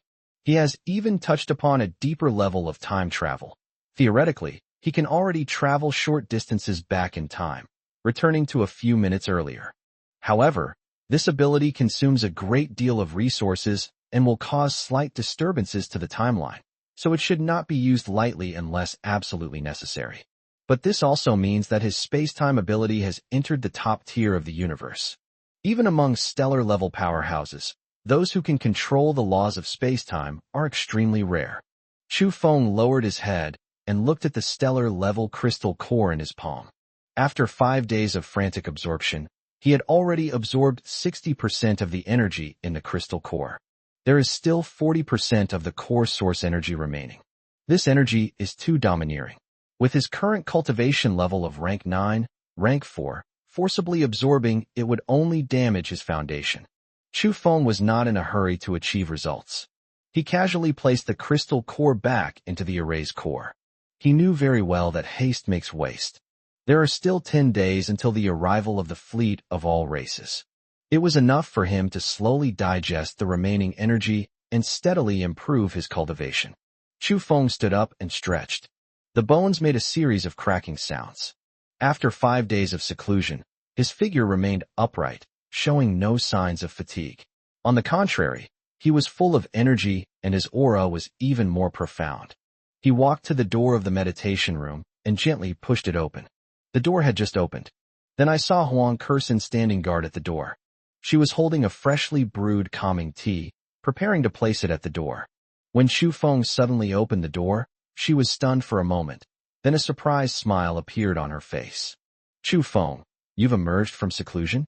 He has even touched upon a deeper level of time travel. Theoretically, he can already travel short distances back in time, returning to a few minutes earlier. However, this ability consumes a great deal of resources and will cause slight disturbances to the timeline, so it should not be used lightly unless absolutely necessary. But this also means that his space-time ability has entered the top tier of the universe. Even among stellar-level powerhouses, those who can control the laws of space-time are extremely rare. Chu Feng lowered his head and looked at the stellar-level crystal core in his palm. After 5 days of frantic absorption, he had already absorbed 60% of the energy in the crystal core. There is still 40% of the core source energy remaining. This energy is too domineering. With his current cultivation level of rank 9, rank 4, forcibly absorbing it would only damage his foundation. Chu Feng was not in a hurry to achieve results. He casually placed the crystal core back into the erased core. He knew very well that haste makes waste. There are still 10 days until the arrival of the fleet of all races. It was enough for him to slowly digest the remaining energy and steadily improve his cultivation. Chu Feng stood up and stretched. The bones made a series of cracking sounds. After 5 days of seclusion, his figure remained upright, showing no signs of fatigue. On the contrary, he was full of energy and his aura was even more profound. He walked to the door of the meditation room and gently pushed it open. The door had just opened. Then I saw Huang Kursin standing guard at the door. She was holding a freshly brewed calming tea, preparing to place it at the door. When Chu Feng suddenly opened the door, she was stunned for a moment. Then a surprised smile appeared on her face. Chu Feng, you've emerged from seclusion?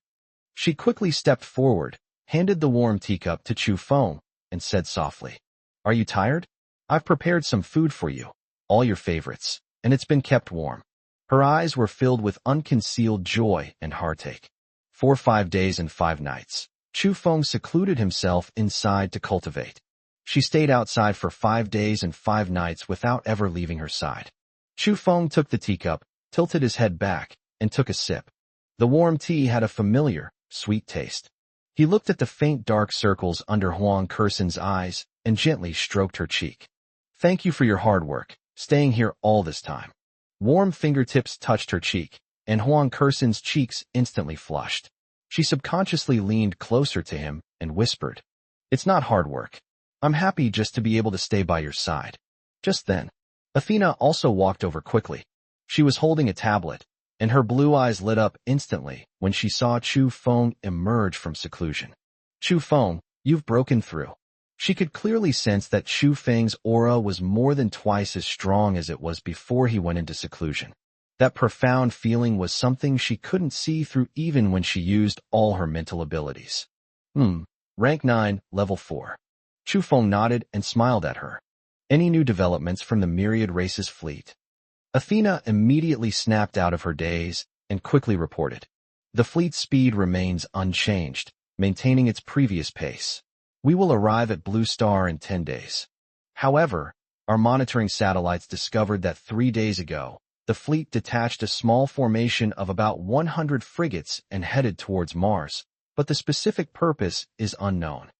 She quickly stepped forward, handed the warm teacup to Chu Feng, and said softly, "Are you tired? I've prepared some food for you, all your favorites, and it's been kept warm." Her eyes were filled with unconcealed joy and heartache. For 5 days and 5 nights, Chu Feng secluded himself inside to cultivate. She stayed outside for 5 days and 5 nights without ever leaving her side. Chu Feng took the teacup, tilted his head back, and took a sip. The warm tea had a familiar, sweet taste. He looked at the faint dark circles under Huang Kursin's eyes and gently stroked her cheek. "Thank you for your hard work. staying here all this time. Warm fingertips touched her cheek, and Huang Kursen's cheeks instantly flushed. She subconsciously leaned closer to him and whispered, "It's not hard work. I'm happy just to be able to stay by your side." Just then, Athena also walked over quickly. She was holding a tablet, and her blue eyes lit up instantly when she saw Chu Feng emerge from seclusion. "Chu Feng, you've broken through." She could clearly sense that Chu Feng's aura was more than twice as strong as it was before he went into seclusion. That profound feeling was something she couldn't see through even when she used all her mental abilities. Rank 9, Level 4. Chu Feng nodded and smiled at her. "Any new developments from the myriad races fleet?" Athena immediately snapped out of her daze and quickly reported. "The fleet's speed remains unchanged, maintaining its previous pace. We will arrive at Blue Star in 10 days. However, our monitoring satellites discovered that 3 days ago, the fleet detached a small formation of about 100 frigates and headed towards Mars, but the specific purpose is unknown.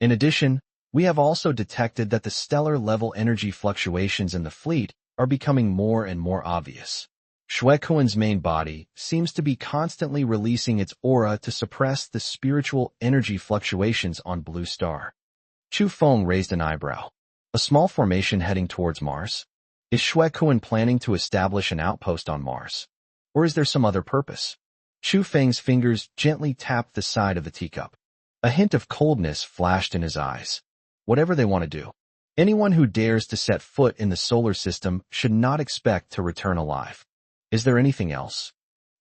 In addition, we have also detected that the stellar-level energy fluctuations in the fleet are becoming more and more obvious. Shuekuan's main body seems to be constantly releasing its aura to suppress the spiritual energy fluctuations on Blue Star." Chu Feng raised an eyebrow. "A small formation heading towards Mars? Is Shuekuan planning to establish an outpost on Mars? Or is there some other purpose?" Chu Feng's fingers gently tapped the side of the teacup. A hint of coldness flashed in his eyes. "Whatever they want to do. Anyone who dares to set foot in the solar system should not expect to return alive. Is there anything else?"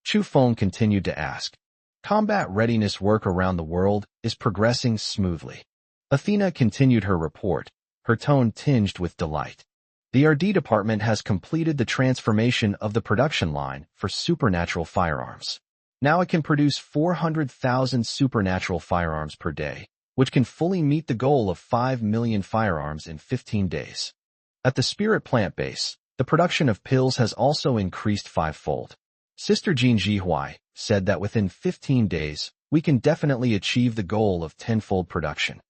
Chu Feng continued to ask. "Combat readiness work around the world is progressing smoothly." Athena continued her report, her tone tinged with delight. "The RD department has completed the transformation of the production line for supernatural firearms. Now it can produce 400,000 supernatural firearms per day, which can fully meet the goal of 5 million firearms in 15 days. At the Spirit Plant base, the production of pills has also increased 5-fold. Sister Jean Jihuai said that within 15 days, we can definitely achieve the goal of 10-fold production.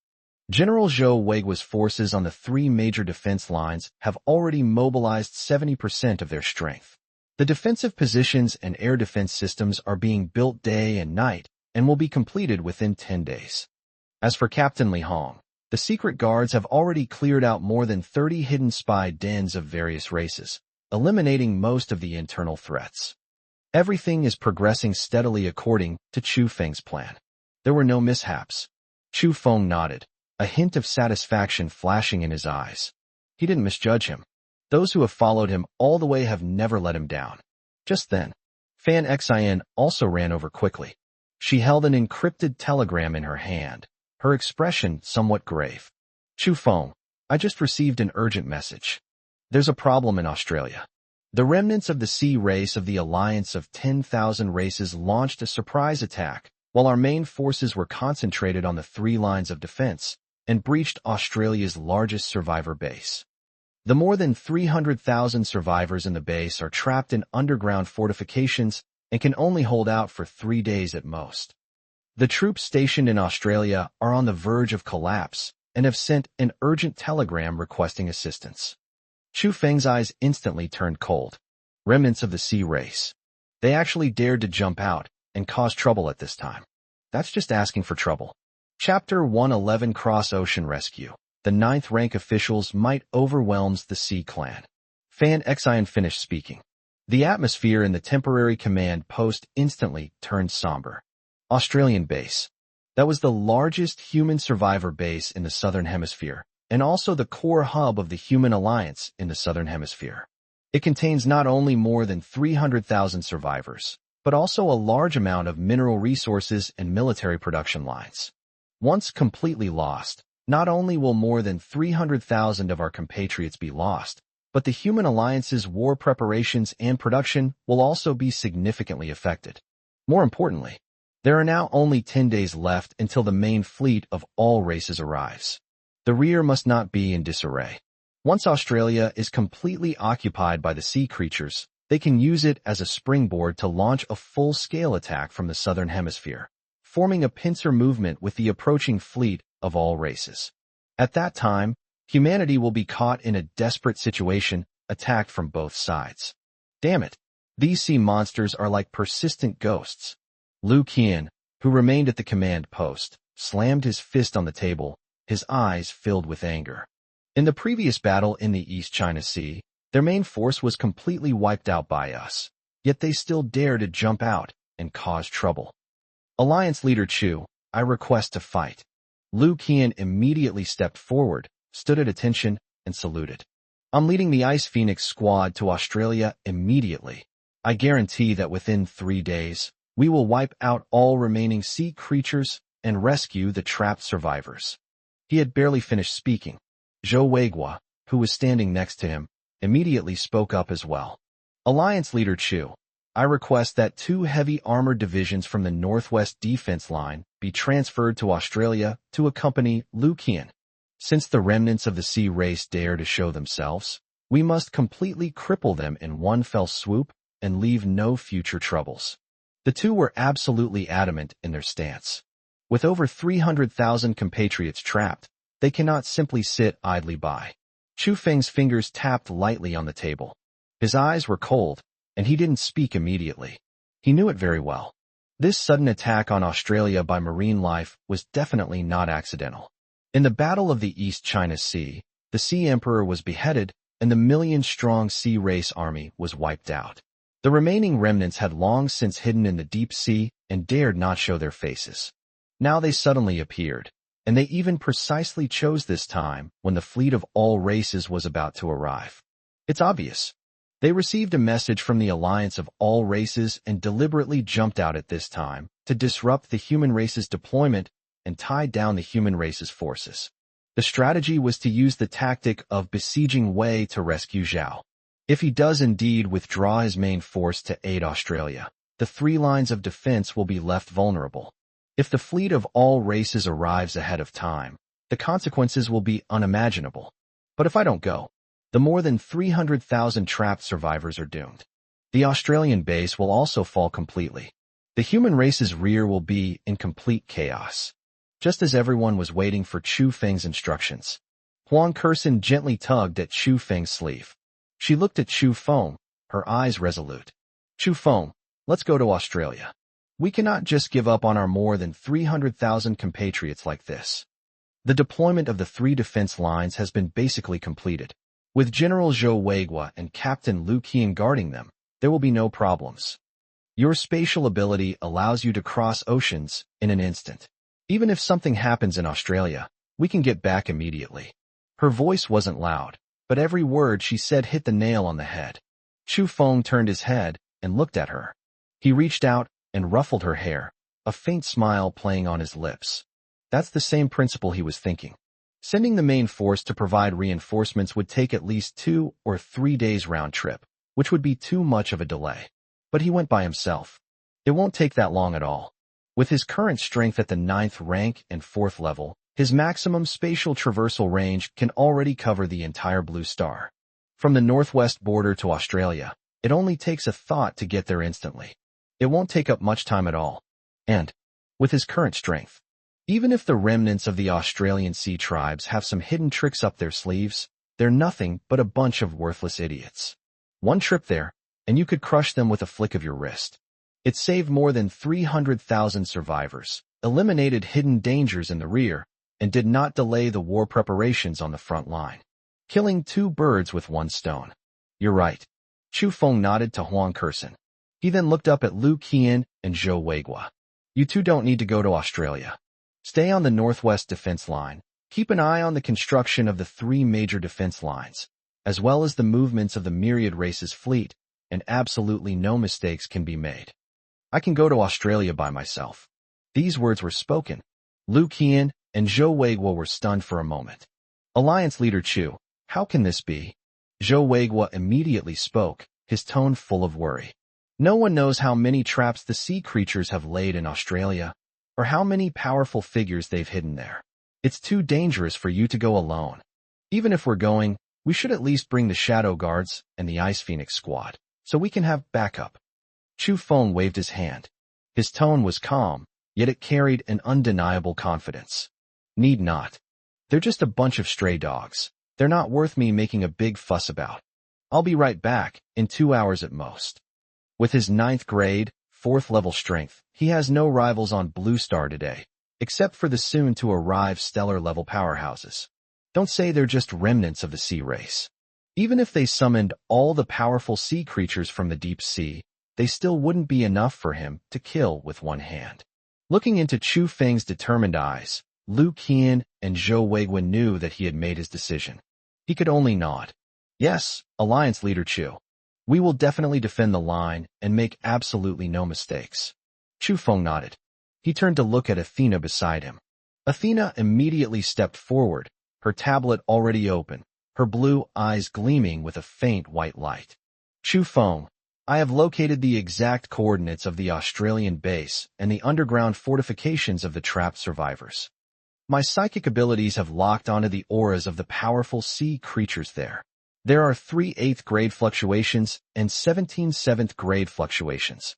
General Zhou Weigua's forces on the 3 major defense lines have already mobilized 70% of their strength. The defensive positions and air defense systems are being built day and night and will be completed within 10 days. As for Captain Li Hong, the secret guards have already cleared out more than 30 hidden spy dens of various races, eliminating most of the internal threats. Everything is progressing steadily according to Chu Feng's plan. There were no mishaps." Chu Feng nodded, a hint of satisfaction flashing in his eyes. He didn't misjudge him. Those who have followed him all the way have never let him down. Just then, Fan Xin also ran over quickly. She held an encrypted telegram in her hand, her expression somewhat grave. "Chu Feng, I just received an urgent message. There's a problem in Australia. The remnants of the sea race of the alliance of 10,000 races launched a surprise attack while our main forces were concentrated on the 3 lines of defense and breached Australia's largest survivor base. The more than 300,000 survivors in the base are trapped in underground fortifications and can only hold out for 3 days at most. The troops stationed in Australia are on the verge of collapse and have sent an urgent telegram requesting assistance." Chu Feng's eyes instantly turned cold. Remnants of the sea race. They actually dared to jump out and cause trouble at this time. That's just asking for trouble. Chapter 111 Cross Ocean Rescue. The 9th rank officials might overwhelms the Sea Clan. Fan Xin finished speaking. The atmosphere in the temporary command post instantly turned somber. Australian base. That was the largest human survivor base in the Southern Hemisphere, and also the core hub of the Human Alliance in the Southern Hemisphere. It contains not only more than 300,000 survivors, but also a large amount of mineral resources and military production lines. Once completely lost, not only will more than 300,000 of our compatriots be lost, but the Human Alliance's war preparations and production will also be significantly affected. More importantly, there are now only 10 days left until the main fleet of all races arrives. The rear must not be in disarray. Once Australia is completely occupied by the sea creatures, they can use it as a springboard to launch a full-scale attack from the Southern Hemisphere, forming a pincer movement with the approaching fleet of all races. At that time, humanity will be caught in a desperate situation attacked from both sides. Damn it! These sea monsters are like persistent ghosts. Lu Qian, who remained at the command post, slammed his fist on the table, his eyes filled with anger. In the previous battle in the East China Sea, their main force was completely wiped out by us, yet they still dare to jump out and cause trouble. Alliance leader Chu, I request to fight. Lu Qian immediately stepped forward, stood at attention, and saluted. I'm leading the Ice Phoenix squad to Australia immediately. I guarantee that within 3 days, we will wipe out all remaining sea creatures and rescue the trapped survivors. He had barely finished speaking. Zhou Weiguo, who was standing next to him, immediately spoke up as well. Alliance leader Chu, I request that 2 heavy armored divisions from the Northwest Defense Line be transferred to Australia to accompany Lu Qian. Since the remnants of the sea race dare to show themselves, we must completely cripple them in one fell swoop and leave no future troubles. The 2 were absolutely adamant in their stance. With over 300,000 compatriots trapped, they cannot simply sit idly by. Chu Feng's fingers tapped lightly on the table. His eyes were cold, and he didn't speak immediately. He knew it very well. This sudden attack on Australia by marine life was definitely not accidental. In the Battle of the East China Sea, the Sea Emperor was beheaded, and the million-strong sea race army was wiped out. The remaining remnants had long since hidden in the deep sea and dared not show their faces. Now they suddenly appeared, and they even precisely chose this time when the fleet of all races was about to arrive. It's obvious. They received a message from the alliance of all races and deliberately jumped out at this time to disrupt the human race's deployment and tie down the human race's forces. The strategy was to use the tactic of besieging Wei to rescue Zhao. If he does indeed withdraw his main force to aid Australia, the 3 lines of defense will be left vulnerable. If the fleet of all races arrives ahead of time, the consequences will be unimaginable. But if I don't go, the more than 300,000 trapped survivors are doomed. The Australian base will also fall completely. The human race's rear will be in complete chaos. Just as everyone was waiting for Chu Feng's instructions, Huang Kursin gently tugged at Chu Feng's sleeve. She looked at Chu Feng, her eyes resolute. Chu Feng, let's go to Australia. We cannot just give up on our more than 300,000 compatriots like this. The deployment of the 3 defense lines has been basically completed. With General Zhou Weiguo and Captain Lu Qian guarding them, there will be no problems. Your spatial ability allows you to cross oceans in an instant. Even if something happens in Australia, we can get back immediately. Her voice wasn't loud, but every word she said hit the nail on the head. Chu Feng turned his head and looked at her. He reached out and ruffled her hair, a faint smile playing on his lips. That's the same principle he was thinking. Sending the main force to provide reinforcements would take at least 2 or 3 days round trip, which would be too much of a delay. But he went by himself. It won't take that long at all. With his current strength at the 9th rank and 4th level, his maximum spatial traversal range can already cover the entire blue star. From the northwest border to Australia, it only takes a thought to get there instantly. It won't take up much time at all. And, with his current strength, even if the remnants of the Australian sea tribes have some hidden tricks up their sleeves, they're nothing but a bunch of worthless idiots. One trip there, and you could crush them with a flick of your wrist. It saved more than 300,000 survivors, eliminated hidden dangers in the rear, and did not delay the war preparations on the front line. Killing 2 birds with 1 stone. You're right. Chu Feng nodded to Huang Kursin. He then looked up at Lu Qian and Zhou Weiguo. You 2 don't need to go to Australia. Stay on the northwest defense line. Keep an eye on the construction of the 3 major defense lines, as well as the movements of the myriad races fleet, and absolutely no mistakes can be made. I can go to Australia by myself. These words were spoken. Lu Qian and Zhou Weiguo were stunned for a moment. Alliance leader Chu, how can this be? Zhou Weiguo immediately spoke, his tone full of worry. No one knows how many traps the sea creatures have laid in Australia, or how many powerful figures they've hidden there. It's too dangerous for you to go alone. Even if we're going, we should at least bring the Shadow Guards and the Ice Phoenix squad, so we can have backup. Chu Feng waved his hand. His tone was calm, yet it carried an undeniable confidence. Need not. They're just a bunch of stray dogs. They're not worth me making a big fuss about. I'll be right back, in 2 hours at most. With his 9th grade, 4th level strength, he has no rivals on Blue Star today, except for the soon-to-arrive stellar level powerhouses. Don't say they're just remnants of the sea race. Even if they summoned all the powerful sea creatures from the deep sea, they still wouldn't be enough for him to kill with one hand. Looking into Chu Feng's determined eyes, Lu Qian and Zhou Weiguan knew that he had made his decision. He could only nod. Yes, Alliance Leader Chu. We will definitely defend the line and make absolutely no mistakes. Chu Feng nodded. He turned to look at Athena beside him. Athena immediately stepped forward, her tablet already open, her blue eyes gleaming with a faint white light. Chu Feng, I have located the exact coordinates of the Australian base and the underground fortifications of the trapped survivors. My psychic abilities have locked onto the auras of the powerful sea creatures there. There are 3 8th grade fluctuations and 17 7th grade fluctuations.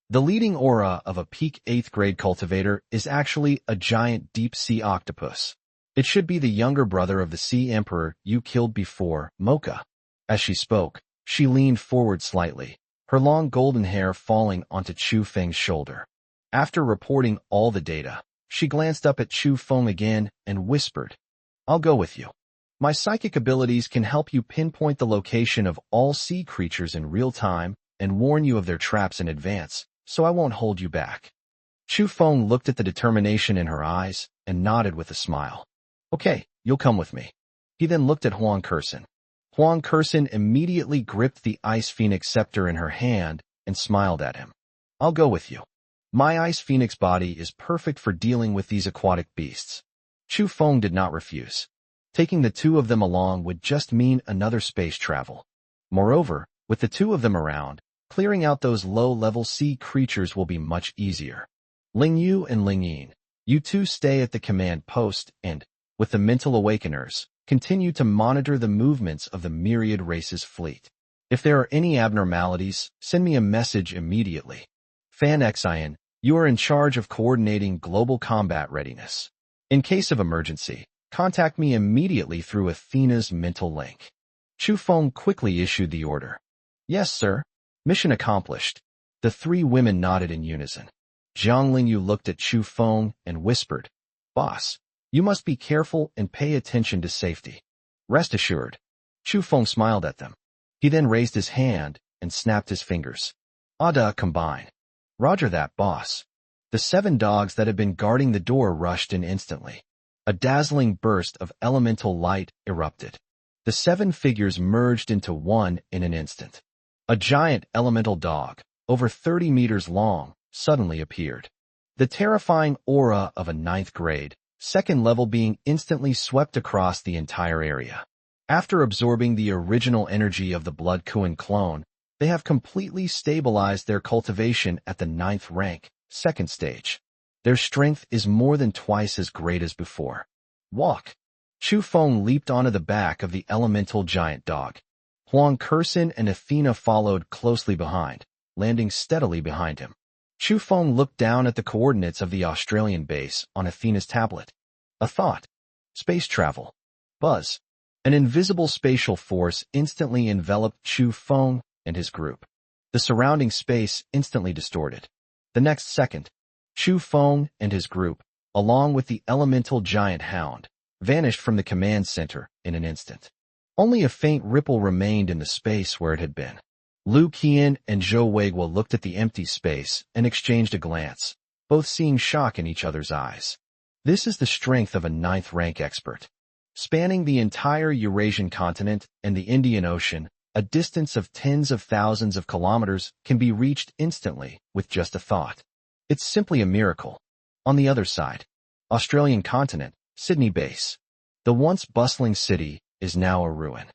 The leading aura of a peak 8th grade cultivator is actually a giant deep-sea octopus. It should be the younger brother of the sea emperor you killed before, Mocha. As she spoke, she leaned forward slightly, her long golden hair falling onto Chu Feng's shoulder. After reporting all the data, she glanced up at Chu Feng again and whispered, I'll go with you. My psychic abilities can help you pinpoint the location of all sea creatures in real time and warn you of their traps in advance, so I won't hold you back. Chu Feng looked at the determination in her eyes and nodded with a smile. Okay, you'll come with me. He then looked at Huang Kersen. Huang Kersen immediately gripped the Ice Phoenix scepter in her hand and smiled at him. I'll go with you. My Ice Phoenix body is perfect for dealing with these aquatic beasts. Chu Feng did not refuse. Taking the 2 of them along would just mean another space travel. Moreover, with the 2 of them around, clearing out those low-level sea creatures will be much easier. Ling Yu and Ling Yin, you 2 stay at the command post and, with the mental awakeners, continue to monitor the movements of the myriad races fleet. If there are any abnormalities, send me a message immediately. Fan Xian, you are in charge of coordinating global combat readiness. In case of emergency, contact me immediately through Athena's mental link. Chu Feng quickly issued the order. Yes, sir. Mission accomplished. The 3 women nodded in unison. Zhang Lingyu looked at Chu Feng and whispered, Boss, you must be careful and pay attention to safety. Rest assured. Chu Feng smiled at them. He then raised his hand and snapped his fingers. Ada combine. Roger that, boss. The 7 dogs that had been guarding the door rushed in instantly. A dazzling burst of elemental light erupted. The 7 figures merged into one in an instant. A giant elemental dog, over 30 meters long, suddenly appeared. The terrifying aura of a 9th grade, 2nd level being instantly swept across the entire area. After absorbing the original energy of the Blood Kuan clone, they have completely stabilized their cultivation at the 9th rank, 2nd stage. Their strength is more than twice as great as before. Walk. Chu Feng leaped onto the back of the elemental giant dog. Huang Kersen and Athena followed closely behind, landing steadily behind him. Chu Feng looked down at the coordinates of the Australian base on Athena's tablet. A thought. Space travel. Buzz. An invisible spatial force instantly enveloped Chu Feng and his group. The surrounding space instantly distorted. The next second, Chu Feng and his group, along with the elemental giant hound, vanished from the command center in an instant. Only a faint ripple remained in the space where it had been. Lu Qian and Zhou Weiguo looked at the empty space and exchanged a glance, both seeing shock in each other's eyes. This is the strength of a 9th rank expert. Spanning the entire Eurasian continent and the Indian Ocean, a distance of tens of thousands of kilometers can be reached instantly with just a thought. It's simply a miracle. On the other side, Australian continent, Sydney base. The once bustling city is now a ruin.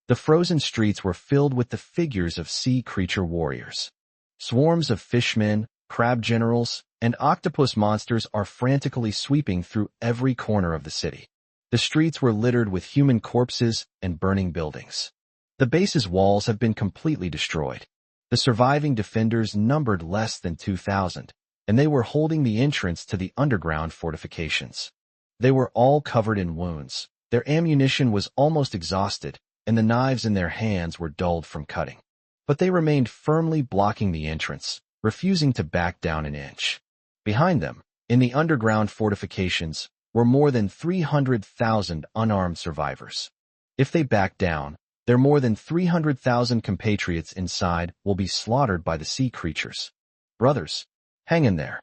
The frozen streets were filled with the figures of sea creature warriors. Swarms of fishmen, crab generals, and octopus monsters are frantically sweeping through every corner of the city. The streets were littered with human corpses and burning buildings. The base's walls have been completely destroyed. The surviving defenders numbered less than 2,000, and they were holding the entrance to the underground fortifications. They were all covered in wounds. Their ammunition was almost exhausted, and the knives in their hands were dulled from cutting. But they remained firmly blocking the entrance, refusing to back down an inch. Behind them, in the underground fortifications, were more than 300,000 unarmed survivors. If they back down, their more than 300,000 compatriots inside will be slaughtered by the sea creatures. Brothers, hang in there.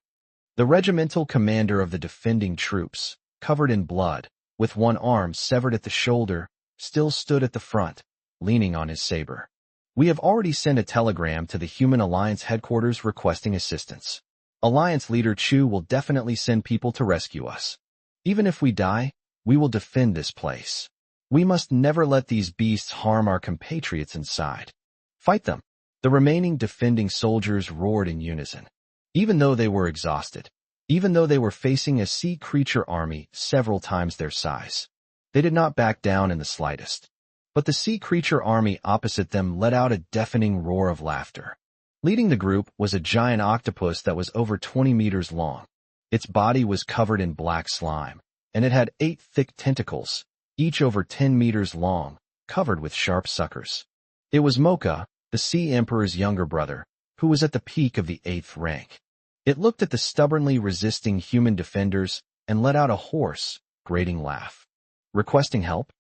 The regimental commander of the defending troops, covered in blood, with one arm severed at the shoulder, still stood at the front, leaning on his saber. We have already sent a telegram to the Human Alliance headquarters requesting assistance. Alliance leader Chu will definitely send people to rescue us. Even if we die, we will defend this place. We must never let these beasts harm our compatriots inside. Fight them. The remaining defending soldiers roared in unison. Even though they were exhausted, even though they were facing a sea creature army several times their size, they did not back down in the slightest. But the sea creature army opposite them let out a deafening roar of laughter. Leading the group was a giant octopus that was over 20 meters long. Its body was covered in black slime, and it had 8 thick tentacles, each over 10 meters long, covered with sharp suckers. It was Mocha, the Sea Emperor's younger brother, who was at the peak of the 8th rank. It looked at the stubbornly resisting human defenders and let out a hoarse, grating laugh. Requesting help?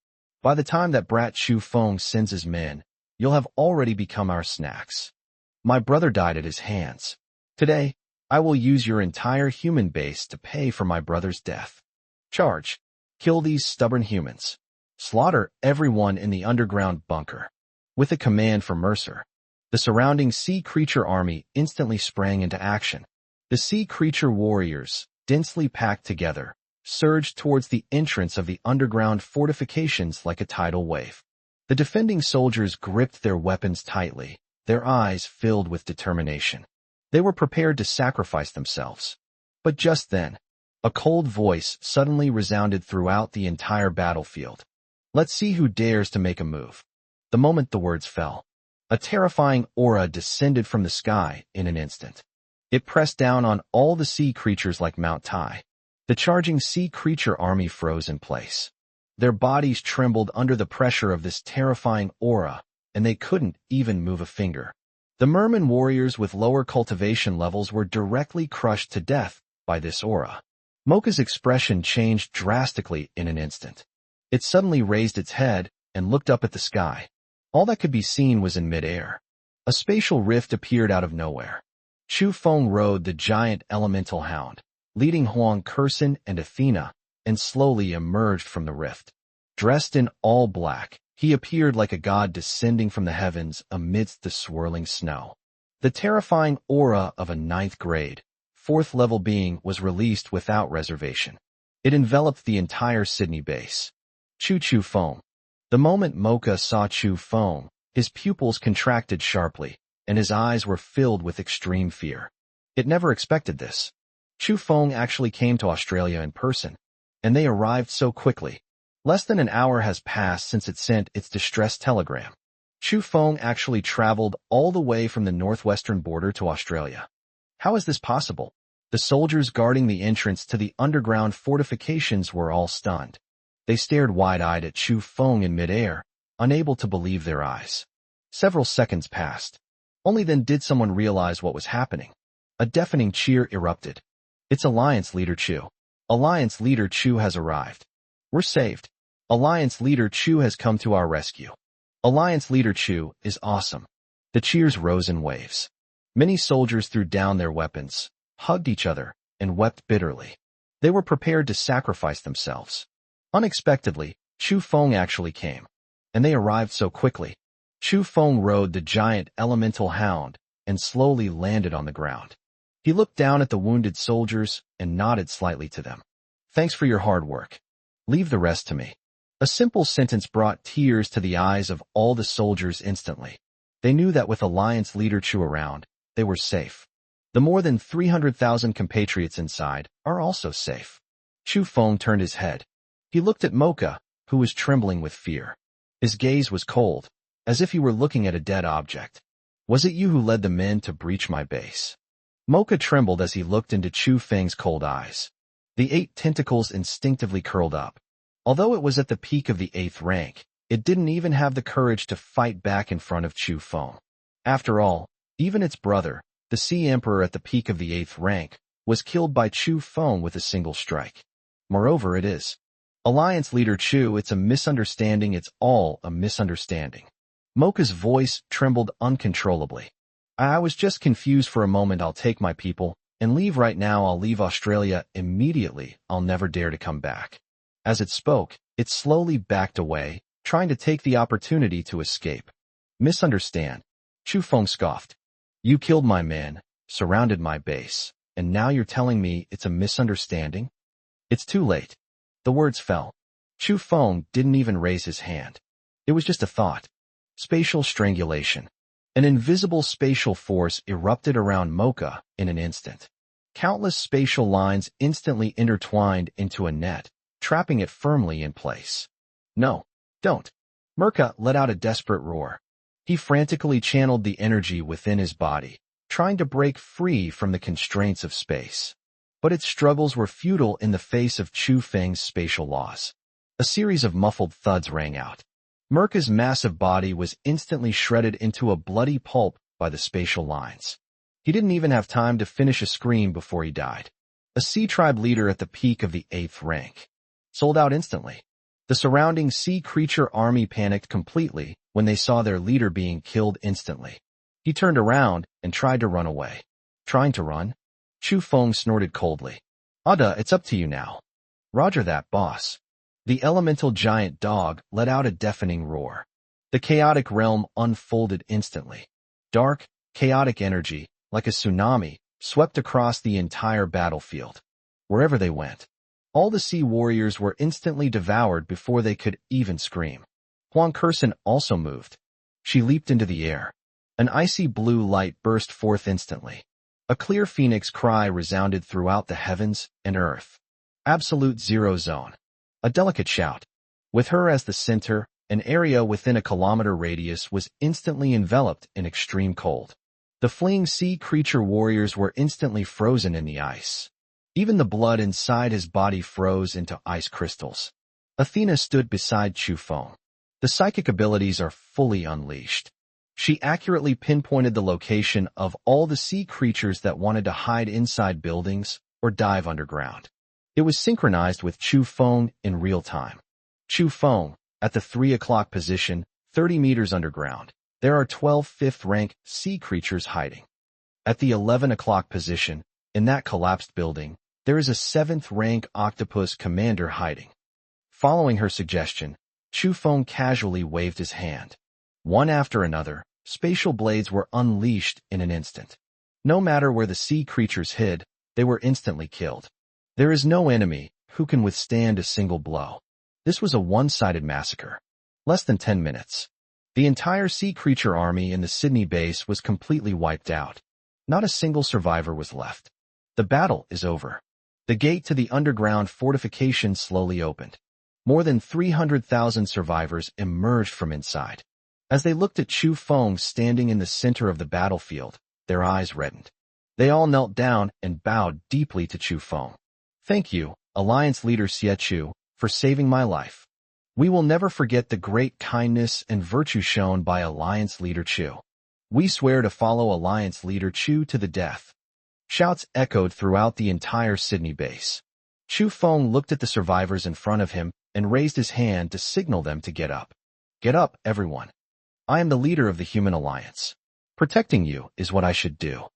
By the time that brat Chu Feng sends his men, you'll have already become our snacks. My brother died at his hands. Today, I will use your entire human base to pay for my brother's death. Charge. Kill these stubborn humans. Slaughter everyone in the underground bunker. With a command from Mercer, the surrounding sea creature army instantly sprang into action. The sea creature warriors, densely packed together, surged towards the entrance of the underground fortifications like a tidal wave. The defending soldiers gripped their weapons tightly, their eyes filled with determination. They were prepared to sacrifice themselves. But just then, a cold voice suddenly resounded throughout the entire battlefield. Let's see who dares to make a move. The moment the words fell, a terrifying aura descended from the sky in an instant. It pressed down on all the sea creatures like Mount Tai. The charging sea creature army froze in place. Their bodies trembled under the pressure of this terrifying aura, and they couldn't even move a finger. The merman warriors with lower cultivation levels were directly crushed to death by this aura. Mocha's expression changed drastically in an instant. It suddenly raised its head and looked up at the sky. All that could be seen was in midair. A spatial rift appeared out of nowhere. Chu Feng rode the giant elemental hound, leading Huang Kursin and Athena, and slowly emerged from the rift. Dressed in all black, he appeared like a god descending from the heavens amidst the swirling snow. The terrifying aura of a 9th grade, 4th level being was released without reservation. It enveloped the entire Sydney base. Chu Feng. The moment Mocha saw Chu Feng, his pupils contracted sharply, and his eyes were filled with extreme fear. It never expected this. Chu Feng actually came to Australia in person, and they arrived so quickly. Less than an hour has passed since it sent its distress telegram. Chu Feng actually traveled all the way from the northwestern border to Australia. How is this possible? The soldiers guarding the entrance to the underground fortifications were all stunned. They stared wide-eyed at Chu Feng in midair, unable to believe their eyes. Several seconds passed. Only then did someone realize what was happening. A deafening cheer erupted. It's Alliance Leader Chu. Alliance Leader Chu has arrived. We're saved. Alliance Leader Chu has come to our rescue. Alliance Leader Chu is awesome. The cheers rose in waves. Many soldiers threw down their weapons, hugged each other, and wept bitterly. They were prepared to sacrifice themselves. Unexpectedly, Chu Feng actually came, and they arrived so quickly. Chu Feng rode the giant elemental hound and slowly landed on the ground. He looked down at the wounded soldiers and nodded slightly to them. Thanks for your hard work. Leave the rest to me. A simple sentence brought tears to the eyes of all the soldiers instantly. They knew that with Alliance Leader Chu around, they were safe. The more than 300,000 compatriots inside are also safe. Chu Feng turned his head. He looked at Mocha, who was trembling with fear. His gaze was cold, as if he were looking at a dead object. Was it you who led the men to breach my base? Mocha trembled as he looked into Chu Feng's cold eyes. The 8 tentacles instinctively curled up. Although it was at the peak of the 8th rank, It didn't even have the courage to fight back in front of Chu Feng. After all, even its brother, the Sea Emperor at the peak of the 8th rank, was killed by Chu Feng with a single strike. Moreover, it is. Alliance leader Chu, it's a misunderstanding, it's all a misunderstanding. Mocha's voice trembled uncontrollably. I was just confused for a moment. I'll take my people and leave right now. I'll leave Australia immediately. I'll never dare to come back. As it spoke, it slowly backed away, trying to take the opportunity to escape. Misunderstand? Chu Feng scoffed. You killed my men, surrounded my base, and now you're telling me it's a misunderstanding? It's too late. The words fell. Chu Feng didn't even raise his hand. It was just a thought. Spatial strangulation. An invisible spatial force erupted around Mocha in an instant. Countless spatial lines instantly intertwined into a net, trapping it firmly in place. No, don't. Mocha let out a desperate roar. He frantically channeled the energy within his body, trying to break free from the constraints of space. But its struggles were futile in the face of Chu Feng's spatial laws. A series of muffled thuds rang out. Mocha's massive body was instantly shredded into a bloody pulp by the spatial lines. He didn't even have time to finish a scream before he died. A sea tribe leader at the peak of the 8th rank. Sold out instantly. The surrounding sea creature army panicked completely when they saw their leader being killed instantly. He turned around and tried to run away. Trying to run? Chu Feng snorted coldly. Ada, it's up to you now. Roger that, boss. The elemental giant dog let out a deafening roar. The chaotic realm unfolded instantly. Dark, chaotic energy, like a tsunami, swept across the entire battlefield. Wherever they went, all the sea warriors were instantly devoured before they could even scream. Huang Kersen also moved. She leaped into the air. An icy blue light burst forth instantly. A clear phoenix cry resounded throughout the heavens and earth. Absolute zero zone. A delicate shout. With her as the center, an area within a kilometer radius was instantly enveloped in extreme cold. The fleeing sea creature warriors were instantly frozen in the ice. Even the blood inside his body froze into ice crystals. Athena stood beside Chu Feng. The psychic abilities are fully unleashed. She accurately pinpointed the location of all the sea creatures that wanted to hide inside buildings or dive underground. It was synchronized with Chu Feng in real time. Chu Feng, at the 3 o'clock position, 30 meters underground. There are 12 5th-rank sea creatures hiding. At the 11 o'clock position, in that collapsed building, there is a 7th-rank octopus commander hiding. Following her suggestion, Chu Feng casually waved his hand. One after another, spatial blades were unleashed in an instant. No matter where the sea creatures hid, they were instantly killed. There is no enemy who can withstand a single blow. This was a one-sided massacre. Less than 10 minutes. The entire sea creature army in the Sydney base was completely wiped out. Not a single survivor was left. The battle is over. The gate to the underground fortification slowly opened. More than 300,000 survivors emerged from inside. As they looked at Chu Feng standing in the center of the battlefield, their eyes reddened. They all knelt down and bowed deeply to Chu Feng. Thank you, Alliance Leader Xie Chu, for saving my life. We will never forget the great kindness and virtue shown by Alliance Leader Chu. We swear to follow Alliance Leader Chu to the death. Shouts echoed throughout the entire Sydney base. Chu Feng looked at the survivors in front of him and raised his hand to signal them to get up. Get up, everyone. I am the leader of the Human Alliance. Protecting you is what I should do.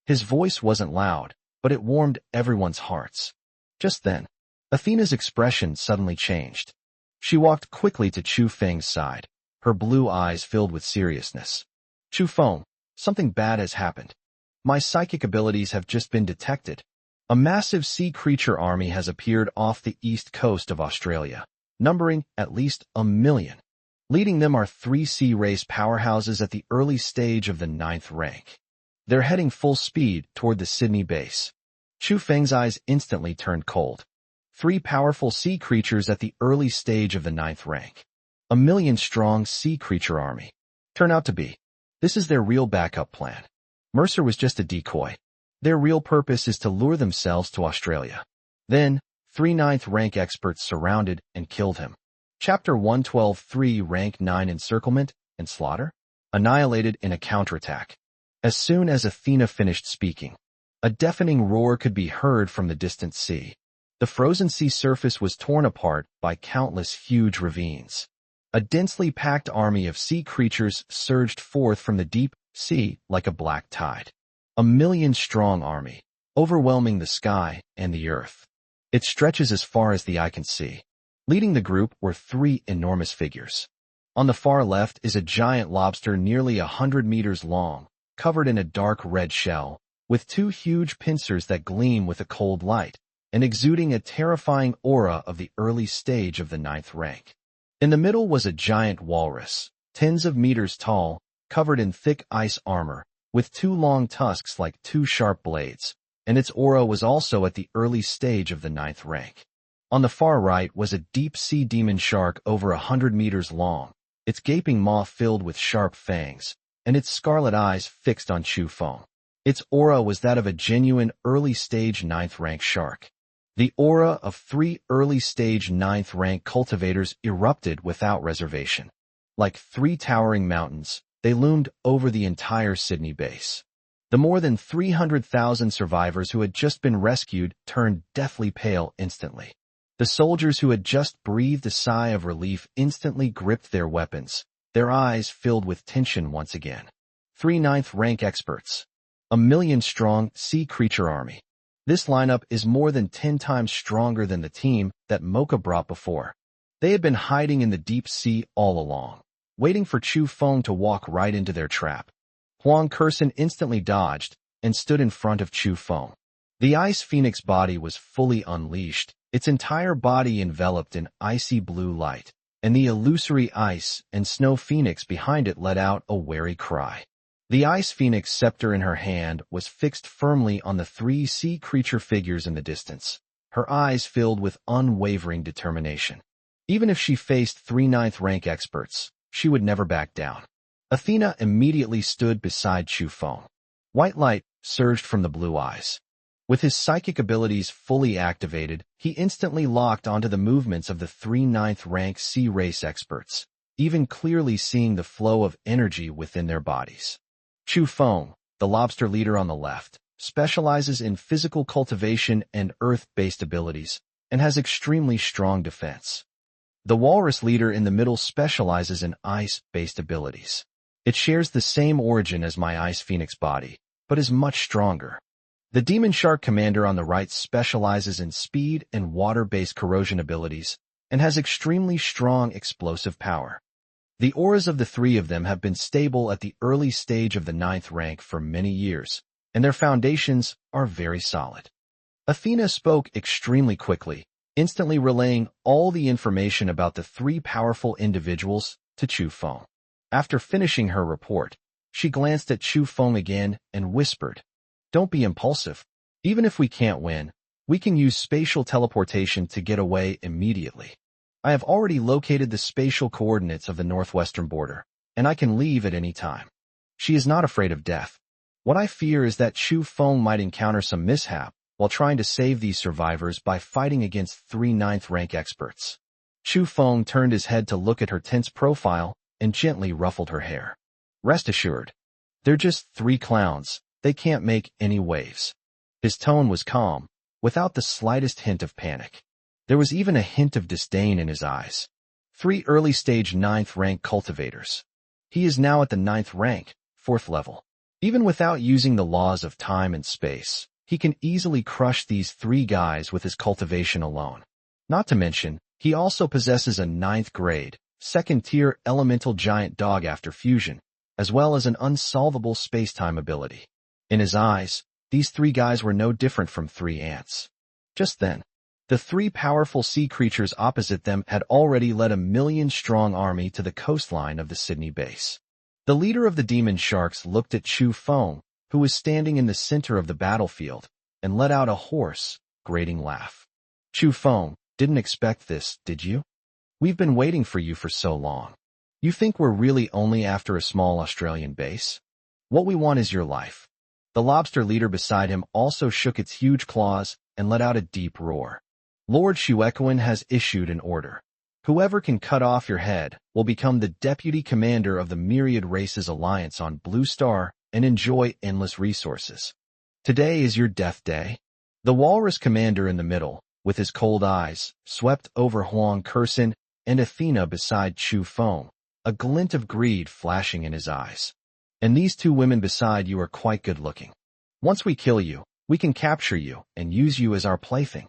His voice wasn't loud, but it warmed everyone's hearts. Just then, Athena's expression suddenly changed. She walked quickly to Chu Feng's side, her blue eyes filled with seriousness. Chu Feng, something bad has happened. My psychic abilities have just been detected. A massive sea creature army has appeared off the east coast of Australia, numbering at least 1 million. Leading them are 3 sea race powerhouses at the early stage of the 9th rank. They're heading full speed toward the Sydney base. Chu Feng's eyes instantly turned cold. 3 powerful sea creatures at the early stage of the 9th rank. 1 million-strong sea creature army. Turn out to be. This is their real backup plan. Mercer was just a decoy. Their real purpose is to lure themselves to Australia. Then, 3 9th rank experts surrounded and killed him. Chapter 112-3 Rank 9 Encirclement and Slaughter? Annihilated in a counterattack. As soon as Athena finished speaking, a deafening roar could be heard from the distant sea. The frozen sea surface was torn apart by countless huge ravines. A densely packed army of sea creatures surged forth from the deep sea like a black tide. A million-strong army, overwhelming the sky and the earth. It stretches as far as the eye can see. Leading the group were three enormous figures. On the far left is a giant lobster nearly 100 meters long, covered in a dark red shell, with two huge pincers that gleam with a cold light, and exuding a terrifying aura of the early stage of the 9th rank. In the middle was a giant walrus, tens of meters tall, covered in thick ice armor, with two long tusks like two sharp blades, and its aura was also at the early stage of the 9th rank. On the far right was a deep-sea demon shark over 100 meters long, its gaping maw filled with sharp fangs, and its scarlet eyes fixed on Chu Feng. Its aura was that of a genuine early-stage 9th rank shark. The aura of three early-stage 9th rank cultivators erupted without reservation. Like three towering mountains, they loomed over the entire Sydney base. The more than 300,000 survivors who had just been rescued turned deathly pale instantly. The soldiers who had just breathed a sigh of relief instantly gripped their weapons, their eyes filled with tension once again. Three 9th rank experts. A million-strong sea creature army. This lineup is more than 10 times stronger than the team that Mocha brought before. They had been hiding in the deep sea all along, waiting for Chu Feng to walk right into their trap. Huang Kurson instantly dodged and stood in front of Chu Feng. The Ice Phoenix body was fully unleashed, its entire body enveloped in icy blue light, and the illusory ice and snow phoenix behind it let out a wary cry. The Ice Phoenix scepter in her hand was fixed firmly on the three sea creature figures in the distance, her eyes filled with unwavering determination. Even if she faced three 9th rank experts, she would never back down. Athena immediately stood beside Chu Feng. White light surged from the blue eyes. With his psychic abilities fully activated, he instantly locked onto the movements of the three 9th rank sea race experts, even clearly seeing the flow of energy within their bodies. Chu Feng, the lobster leader on the left, specializes in physical cultivation and earth-based abilities, and has extremely strong defense. The walrus leader in the middle specializes in ice-based abilities. It shares the same origin as my Ice Phoenix body, but is much stronger. The demon shark commander on the right specializes in speed and water-based corrosion abilities, and has extremely strong explosive power. The auras of the three of them have been stable at the early stage of the 9th rank for many years, and their foundations are very solid. Athena spoke extremely quickly, instantly relaying all the information about the three powerful individuals to Chu Feng. After finishing her report, she glanced at Chu Feng again and whispered, "Don't be impulsive. Even if we can't win, we can use spatial teleportation to get away immediately. I have already located the spatial coordinates of the northwestern border, and I can leave at any time." She is not afraid of death. What I fear is that Chu Feng might encounter some mishap while trying to save these survivors by fighting against three 9th rank experts. Chu Feng turned his head to look at her tense profile and gently ruffled her hair. "Rest assured, they're just three clowns. They can't make any waves." His tone was calm, without the slightest hint of panic. There was even a hint of disdain in his eyes. Three early-stage 9th rank cultivators. He is now at the 9th rank, 4th level. Even without using the laws of time and space, he can easily crush these three guys with his cultivation alone. Not to mention, he also possesses a 9th grade, 2nd-tier elemental giant dog after fusion, as well as an unsolvable space-time ability. In his eyes, these three guys were no different from three ants. Just then, the three powerful sea creatures opposite them had already led a million-strong army to the coastline of the Sydney base. The leader of the demon sharks looked at Chu Feng, who was standing in the center of the battlefield, and let out a hoarse, grating laugh. "Chu Feng, didn't expect this, did you? We've been waiting for you for so long. You think we're really only after a small Australian base? What we want is your life." The lobster leader beside him also shook its huge claws and let out a deep roar. "Lord Shuekoin has issued an order. Whoever can cut off your head will become the deputy commander of the Myriad Races Alliance on Blue Star and enjoy endless resources. Today is your death day. The walrus commander in the middle, with his cold eyes, swept over Huang Kursin and Athena beside Chu Feng, a glint of greed flashing in his eyes. And these two women beside you are quite good-looking. Once we kill you, we can capture you and use you as our plaything.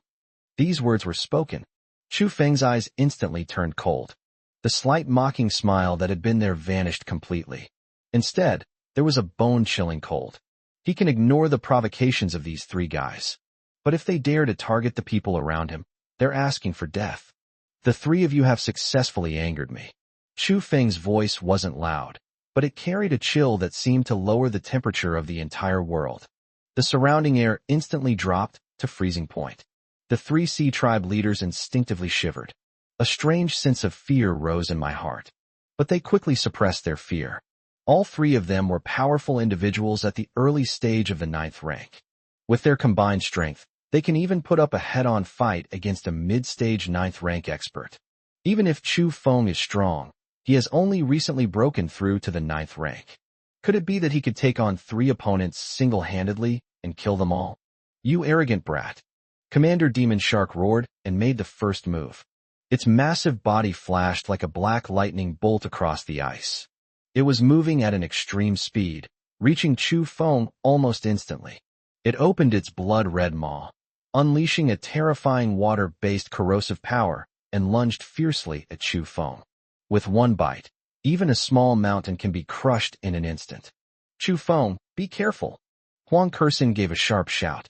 These words were spoken. Chu Feng's eyes instantly turned cold. The slight mocking smile that had been there vanished completely. Instead, there was a bone-chilling cold. He can ignore the provocations of these three guys. But if they dare to target the people around him, they're asking for death. The three of you have successfully angered me. Chu Feng's voice wasn't loud, but it carried a chill that seemed to lower the temperature of the entire world. The surrounding air instantly dropped to freezing point. The three Sea Tribe leaders instinctively shivered. A strange sense of fear rose in my heart. But they quickly suppressed their fear. All three of them were powerful individuals at the early stage of the 9th rank. With their combined strength, they can even put up a head-on fight against a mid-stage 9th rank expert. Even if Chu Feng is strong, he has only recently broken through to the 9th rank. Could it be that he could take on three opponents single-handedly and kill them all? You arrogant brat. Commander Demon Shark roared and made the first move. Its massive body flashed like a black lightning bolt across the ice. It was moving at an extreme speed, reaching Chu Feng almost instantly. It opened its blood-red maw, unleashing a terrifying water-based corrosive power, and lunged fiercely at Chu Feng. With one bite, even a small mountain can be crushed in an instant. Chu Feng, be careful. Huang Kursin gave a sharp shout.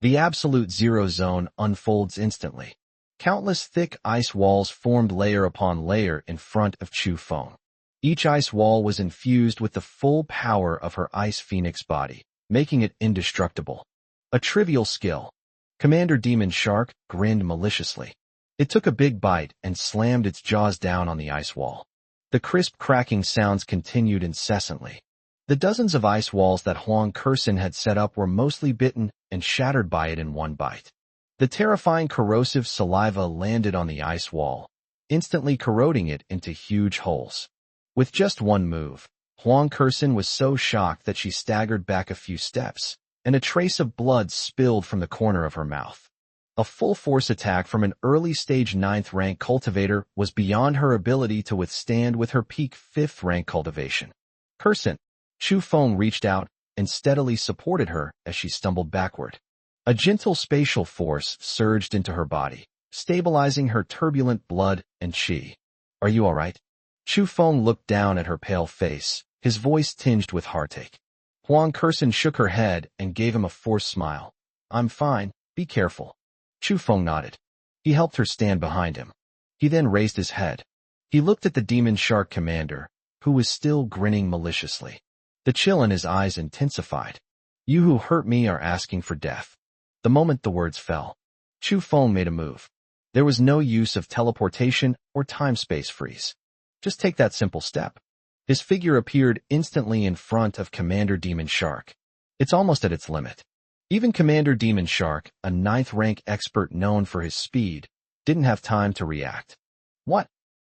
The absolute zero zone unfolds instantly. Countless thick ice walls formed layer upon layer in front of Chu Feng. Each ice wall was infused with the full power of her ice phoenix body, making it indestructible. A trivial skill. Commander Demon Shark grinned maliciously. It took a big bite and slammed its jaws down on the ice wall. The crisp cracking sounds continued incessantly. The dozens of ice walls that Huang Kursin had set up were mostly bitten and shattered by it in one bite. The terrifying corrosive saliva landed on the ice wall, instantly corroding it into huge holes. With just one move, Huang Kursin was so shocked that she staggered back a few steps, and a trace of blood spilled from the corner of her mouth. A full-force attack from an early-stage 9th rank cultivator was beyond her ability to withstand with her peak 5th rank cultivation. Kursin. Chu Feng reached out and steadily supported her as she stumbled backward. A gentle spatial force surged into her body, stabilizing her turbulent blood and qi. Are you all right? Chu Feng looked down at her pale face, his voice tinged with heartache. Huang Kursin shook her head and gave him a forced smile. I'm fine, be careful. Chu Feng nodded. He helped her stand behind him. He then raised his head. He looked at the Demon Shark commander, who was still grinning maliciously. The chill in his eyes intensified. You who hurt me are asking for death. The moment the words fell, Chu Feng made a move. There was no use of teleportation or time-space freeze. Just take that simple step. His figure appeared instantly in front of Commander Demon Shark. It's almost at its limit. Even Commander Demon Shark, a 9th rank expert known for his speed, didn't have time to react. What?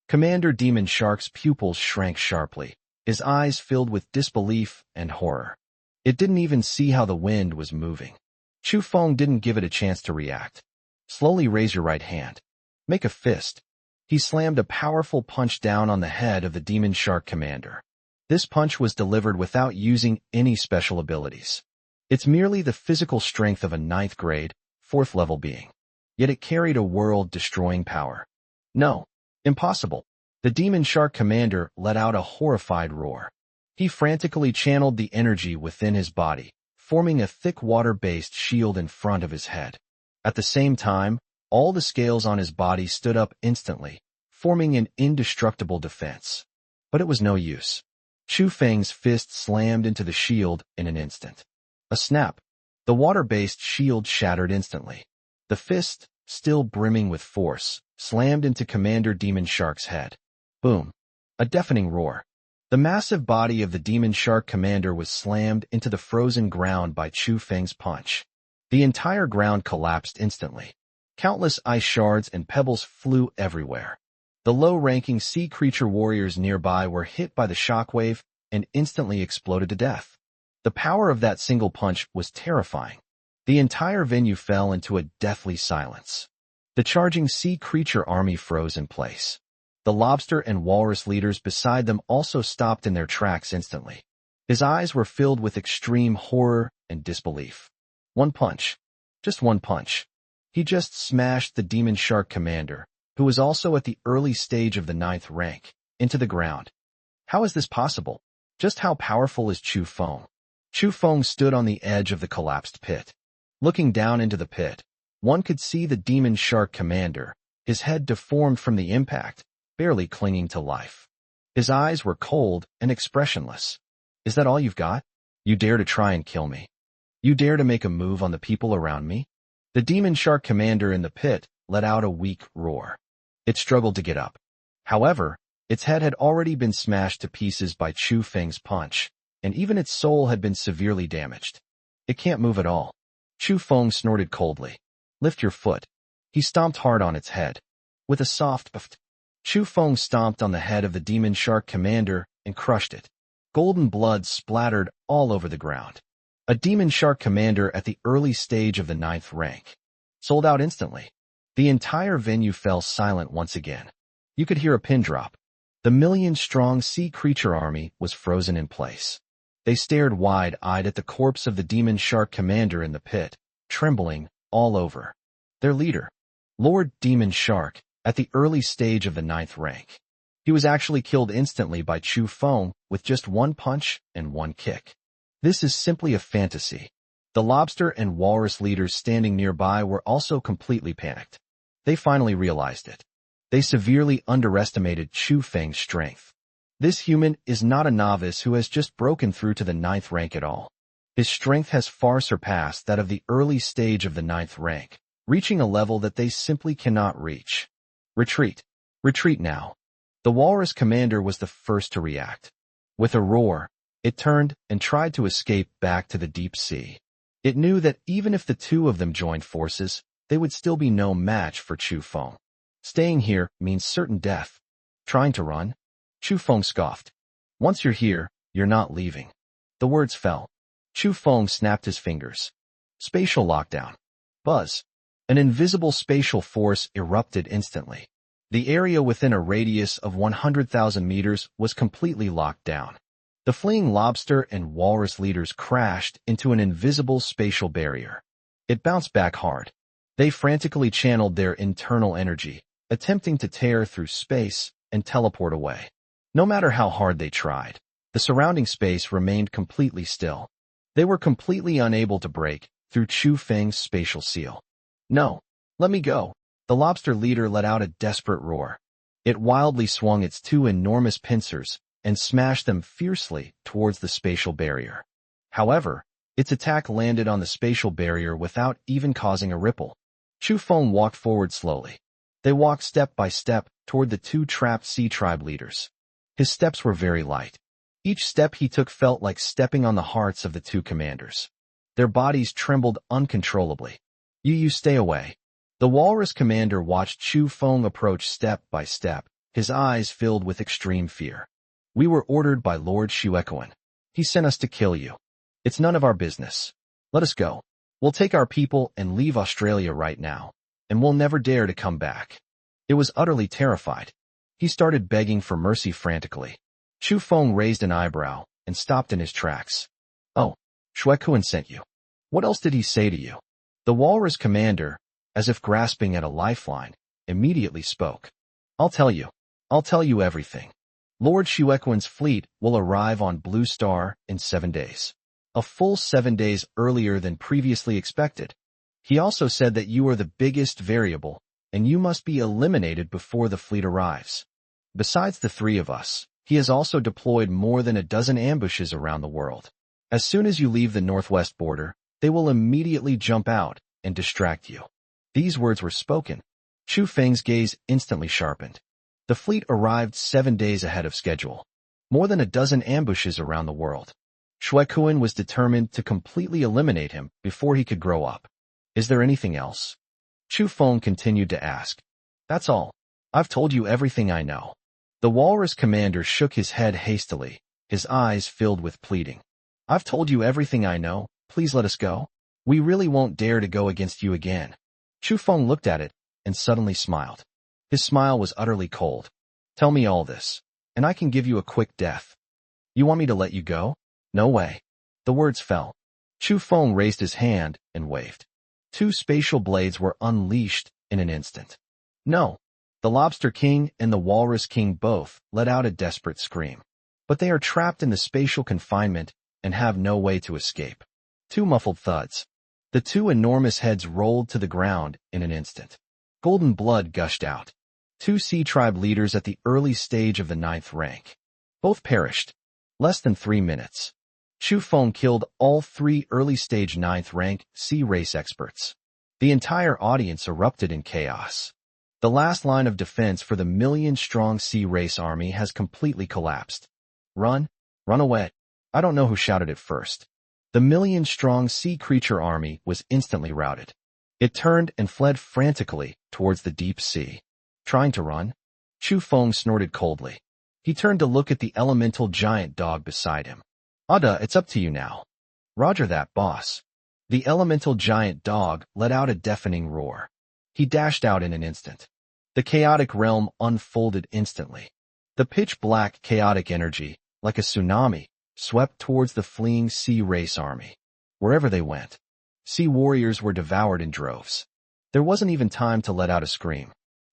Commander Demon Shark's pupils shrank sharply, his eyes filled with disbelief and horror. It didn't even see how the wind was moving. Chu Feng didn't give it a chance to react. Slowly raise your right hand. Make a fist. He slammed a powerful punch down on the head of the Demon Shark commander. This punch was delivered without using any special abilities. It's merely the physical strength of a 9th grade, 4th level being. Yet it carried a world-destroying power. No. Impossible. The Demon Shark commander let out a horrified roar. He frantically channeled the energy within his body, forming a thick water-based shield in front of his head. At the same time, all the scales on his body stood up instantly, forming an indestructible defense. But it was no use. Chu Feng's fist slammed into the shield in an instant. A snap. The water-based shield shattered instantly. The fist, still brimming with force, slammed into Commander Demon Shark's head. Boom. A deafening roar. The massive body of the Demon Shark commander was slammed into the frozen ground by Chu Feng's punch. The entire ground collapsed instantly. Countless ice shards and pebbles flew everywhere. The low-ranking sea creature warriors nearby were hit by the shockwave and instantly exploded to death. The power of that single punch was terrifying. The entire venue fell into a deathly silence. The charging sea creature army froze in place. The lobster and walrus leaders beside them also stopped in their tracks instantly. His eyes were filled with extreme horror and disbelief. One punch. Just one punch. He just smashed the demon shark commander, who was also at the early stage of the 9th rank, into the ground. How is this possible? Just how powerful is Chu Feng? Chu Feng stood on the edge of the collapsed pit. Looking down into the pit, one could see the demon shark commander, his head deformed from the impact, barely clinging to life. His eyes were cold and expressionless. Is that all you've got? You dare to try and kill me? You dare to make a move on the people around me? The demon shark commander in the pit let out a weak roar. It struggled to get up. However, its head had already been smashed to pieces by Chu Feng's punch, and even its soul had been severely damaged. It can't move at all. Chu Feng snorted coldly. Lift your foot. He stomped hard on its head. With a soft pft, Chu Feng stomped on the head of the demon shark commander and crushed it. Golden blood splattered all over the ground. A demon shark commander at the early stage of the 9th rank. Sold out instantly. The entire venue fell silent once again. You could hear a pin drop. The million-strong sea creature army was frozen in place. They stared wide-eyed at the corpse of the demon shark commander in the pit, trembling all over. Their leader, Lord Demon Shark, at the early stage of the 9th rank. He was actually killed instantly by Chu Feng with just one punch and one kick. This is simply a fantasy. The lobster and walrus leaders standing nearby were also completely panicked. They finally realized it. They severely underestimated Chu Feng's strength. This human is not a novice who has just broken through to the 9th rank at all. His strength has far surpassed that of the early stage of the 9th rank, reaching a level that they simply cannot reach. Retreat. Retreat now. The walrus commander was the first to react. With a roar, it turned and tried to escape back to the deep sea. It knew that even if the two of them joined forces, they would still be no match for Chu Feng. Staying here means certain death. Trying to run? Chu Feng scoffed. Once you're here, you're not leaving. The words fell. Chu Feng snapped his fingers. Spatial lockdown. Buzz. An invisible spatial force erupted instantly. The area within a radius of 100,000 meters was completely locked down. The fleeing lobster and walrus leaders crashed into an invisible spatial barrier. It bounced back hard. They frantically channeled their internal energy, attempting to tear through space and teleport away. No matter how hard they tried, the surrounding space remained completely still. They were completely unable to break through Chu Feng's spatial seal. No, let me go. The lobster leader let out a desperate roar. It wildly swung its two enormous pincers and smashed them fiercely towards the spatial barrier. However, its attack landed on the spatial barrier without even causing a ripple. Chu Feng walked forward slowly. They walked step by step toward the two trapped sea tribe leaders. His steps were very light. Each step he took felt like stepping on the hearts of the two commanders. Their bodies trembled uncontrollably. You stay away. The walrus commander watched Chu Feng approach step by step, his eyes filled with extreme fear. We were ordered by Lord Shuequan. He sent us to kill you. It's none of our business. Let us go. We'll take our people and leave Australia right now, and we'll never dare to come back. It was utterly terrified. He started begging for mercy frantically. Chu Feng raised an eyebrow and stopped in his tracks. Oh, Shuequan sent you. What else did he say to you? The walrus commander, as if grasping at a lifeline, immediately spoke. I'll tell you everything. Lord Shuequan's fleet will arrive on Blue Star in 7 days. A full 7 days earlier than previously expected. He also said that you are the biggest variable, and you must be eliminated before the fleet arrives. Besides the three of us, he has also deployed more than a dozen ambushes around the world. As soon as you leave the northwest border, they will immediately jump out and distract you. These words were spoken. Chu Feng's gaze instantly sharpened. The fleet arrived 7 days ahead of schedule. More than a dozen ambushes around the world. Shuequan was determined to completely eliminate him before he could grow up. Is there anything else? Chu Feng continued to ask. That's all. I've told you everything I know. The walrus commander shook his head hastily, his eyes filled with pleading. I've told you everything I know, please let us go. We really won't dare to go against you again. Chu Feng looked at it and suddenly smiled. His smile was utterly cold. Tell me all this, and I can give you a quick death. You want me to let you go? No way. The words fell. Chu Feng raised his hand and waved. Two spatial blades were unleashed in an instant. No. The Lobster King and the Walrus King both let out a desperate scream. But they are trapped in the spatial confinement and have no way to escape. Two muffled thuds. The two enormous heads rolled to the ground in an instant. Golden blood gushed out. Two sea tribe leaders at the early stage of the 9th rank. Both perished. Less than 3 minutes. Chu Feng killed all 3 early-stage 9th rank sea race experts. The entire audience erupted in chaos. The last line of defense for the million-strong sea race army has completely collapsed. Run! Run away! I don't know who shouted it first. The million-strong sea creature army was instantly routed. It turned and fled frantically towards the deep sea. Trying to run? Chu Feng snorted coldly. He turned to look at the elemental giant dog beside him. Ada, it's up to you now. Roger that, boss. The elemental giant dog let out a deafening roar. He dashed out in an instant. The chaotic realm unfolded instantly. The pitch-black chaotic energy, like a tsunami, swept towards the fleeing sea race army. Wherever they went, sea warriors were devoured in droves. There wasn't even time to let out a scream.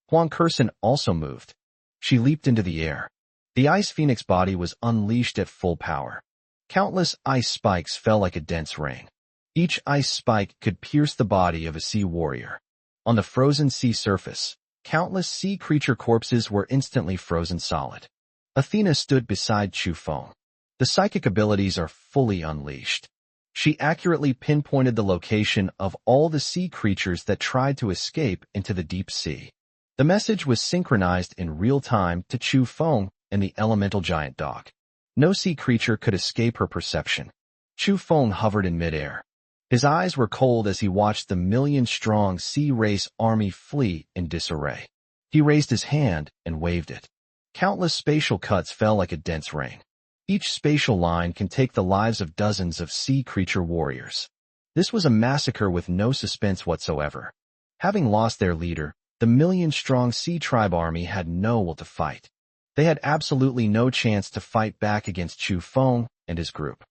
Huang Kursen also moved. She leaped into the air. The ice phoenix body was unleashed at full power. Countless ice spikes fell like a dense rain. Each ice spike could pierce the body of a sea warrior. On the frozen sea surface, countless sea creature corpses were instantly frozen solid. Athena stood beside Chu Feng. The psychic abilities are fully unleashed. She accurately pinpointed the location of all the sea creatures that tried to escape into the deep sea. The message was synchronized in real time to Chu Feng and the elemental giant dog. No sea creature could escape her perception. Chu Feng hovered in midair. His eyes were cold as he watched the million-strong sea race army flee in disarray. He raised his hand and waved it. Countless spatial cuts fell like a dense rain. Each spatial line can take the lives of dozens of sea creature warriors. This was a massacre with no suspense whatsoever. Having lost their leader, the million-strong sea tribe army had no will to fight. They had absolutely no chance to fight back against Chu Feng and his group.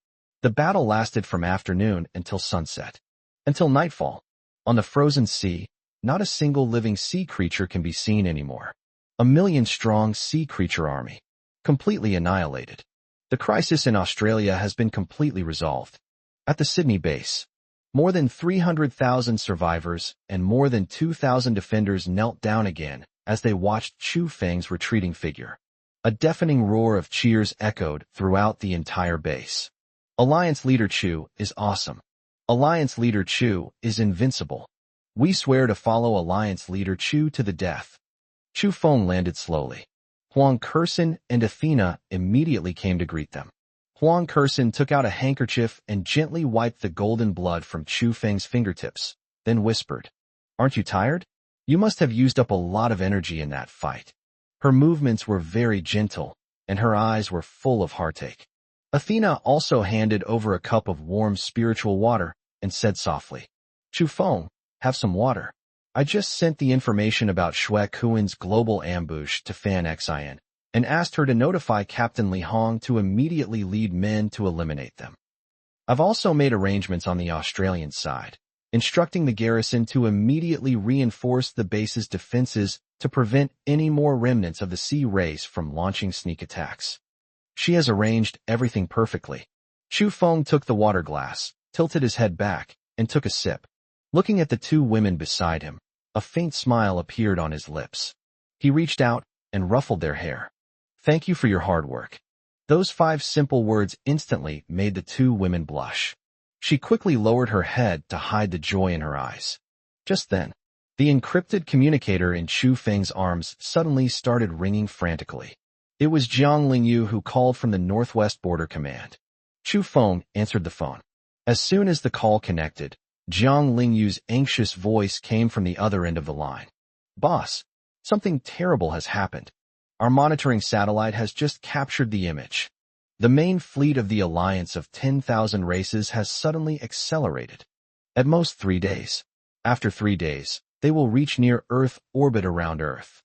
The battle lasted from afternoon until sunset. Until nightfall. On the frozen sea, not a single living sea creature can be seen anymore. A million-strong sea creature army. Completely annihilated. The crisis in Australia has been completely resolved. At the Sydney base, more than 300,000 survivors and more than 2,000 defenders knelt down again as they watched Chu Feng's retreating figure. A deafening roar of cheers echoed throughout the entire base. Alliance Leader Chu is awesome. Alliance Leader Chu is invincible. We swear to follow Alliance Leader Chu to the death. Chu Feng landed slowly. Huang Kursen and Athena immediately came to greet them. Huang Kursen took out a handkerchief and gently wiped the golden blood from Chu Feng's fingertips, then whispered, "Aren't you tired? You must have used up a lot of energy in that fight." Her movements were very gentle, and her eyes were full of heartache. Athena also handed over a cup of warm spiritual water and said softly, "Chu Feng, have some water. I just sent the information about Shui Kuan's global ambush to Fan Xin and asked her to notify Captain Li Hong to immediately lead men to eliminate them. I've also made arrangements on the Australian side, instructing the garrison to immediately reinforce the base's defenses to prevent any more remnants of the sea race from launching sneak attacks. She has arranged everything perfectly." Chu Feng took the water glass, tilted his head back, and took a sip. Looking at the two women beside him, a faint smile appeared on his lips. He reached out and ruffled their hair. "Thank you for your hard work." Those 5 simple words instantly made the two women blush. She quickly lowered her head to hide the joy in her eyes. Just then, the encrypted communicator in Chu Feng's arms suddenly started ringing frantically. It was Jiang Lingyu who called from the Northwest Border Command. Chu Feng answered the phone. As soon as the call connected, Jiang Lingyu's anxious voice came from the other end of the line. "Boss, Something terrible has happened. Our monitoring satellite has just captured the image. The main fleet of the alliance of 10,000 races has suddenly accelerated. At most 3 days. After 3 days, they will reach near Earth orbit around Earth.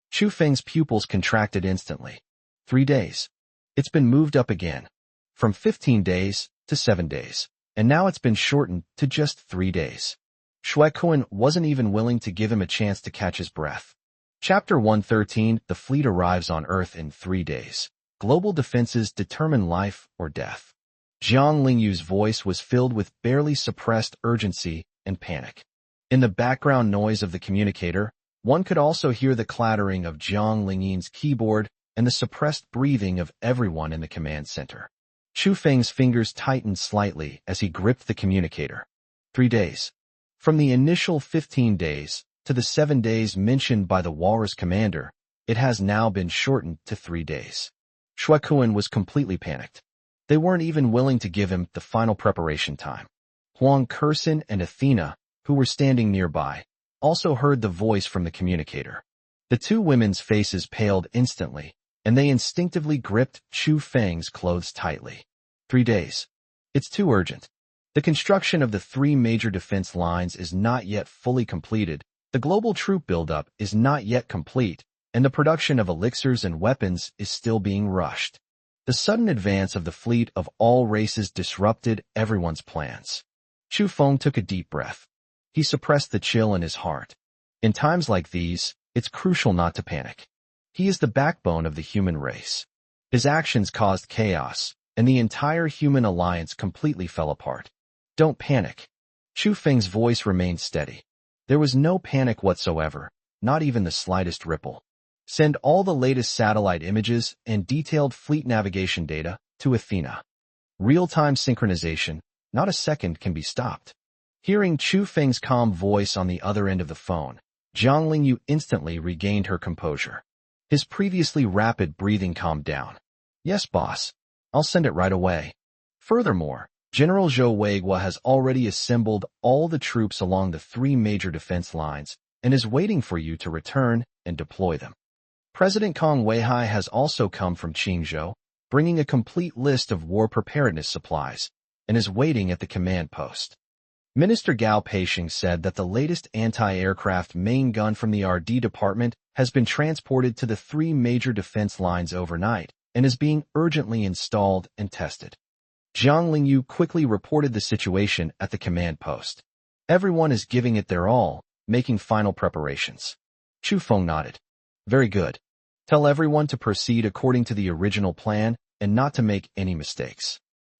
Chu Feng's pupils contracted instantly. 3 days. It's been moved up again. From 15 days to 7 days. And now it's been shortened to just 3 days. Shuai wasn't even willing to give him a chance to catch his breath. Chapter 113, the fleet arrives on Earth in 3 days. Global defenses determine life or death. Jiang Lingyu's voice was filled with barely suppressed urgency and panic. In the background noise of the communicator, one could also hear the clattering of Jiang Lingyu's keyboard and the suppressed breathing of everyone in the command center. Chu Feng's fingers tightened slightly as he gripped the communicator. 3 days. From the initial 15 days to the 7 days mentioned by the Walrus commander, it has now been shortened to 3 days. Shuai was completely panicked. They weren't even willing to give him the final preparation time. Huang Kursin and Athena, who were standing nearby, also heard the voice from the communicator. The two women's faces paled instantly, and they instinctively gripped Chu Feng's clothes tightly. 3 days. It's too urgent. The construction of the 3 major defense lines is not yet fully completed, the global troop buildup is not yet complete, and the production of elixirs and weapons is still being rushed. The sudden advance of the fleet of all races disrupted everyone's plans. Chu Feng took a deep breath. He suppressed the chill in his heart. In times like these, it's crucial not to panic. He is the backbone of the human race. His actions caused chaos, and the entire human alliance completely fell apart. Don't panic. Chu Feng's voice remained steady. There was no panic whatsoever, not even the slightest ripple. Send all the latest satellite images and detailed fleet navigation data to Athena. Real-time synchronization, not a second can be stopped. Hearing Chu Feng's calm voice on the other end of the phone, Jiang Lingyu instantly regained her composure. His previously rapid breathing calmed down. Yes, boss. I'll send it right away. Furthermore, General Zhou Weigua has already assembled all the troops along the 3 major defense lines and is waiting for you to return and deploy them. President Kong Weihai has also come from Qingzhou, bringing a complete list of war preparedness supplies, and is waiting at the command post. Minister Gao Peixing said that the latest anti-aircraft main gun from the RD department has been transported to the 3 major defense lines overnight and is being urgently installed and tested. Jiang Lingyu quickly reported the situation at the command post. Everyone is giving it their all, making final preparations. Chu Feng nodded. Very good. Tell everyone to proceed according to the original plan and not to make any mistakes.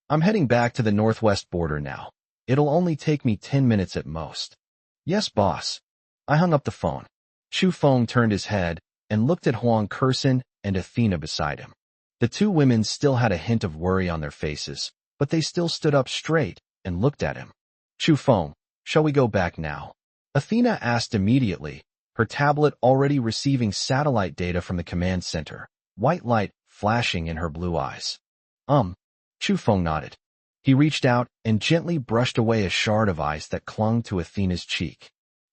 I'm heading back to the northwest border now. It'll only take me 10 minutes at most. Yes, boss. I hung up the phone. Chu Feng turned his head and looked at Huang Kursin and Athena beside him. The 2 women still had a hint of worry on their faces, but they still stood up straight and looked at him. Chu Feng, shall we go back now? Athena asked immediately, her tablet already receiving satellite data from the command center, white light flashing in her blue eyes. Chu Feng nodded. He reached out and gently brushed away a shard of ice that clung to Athena's cheek.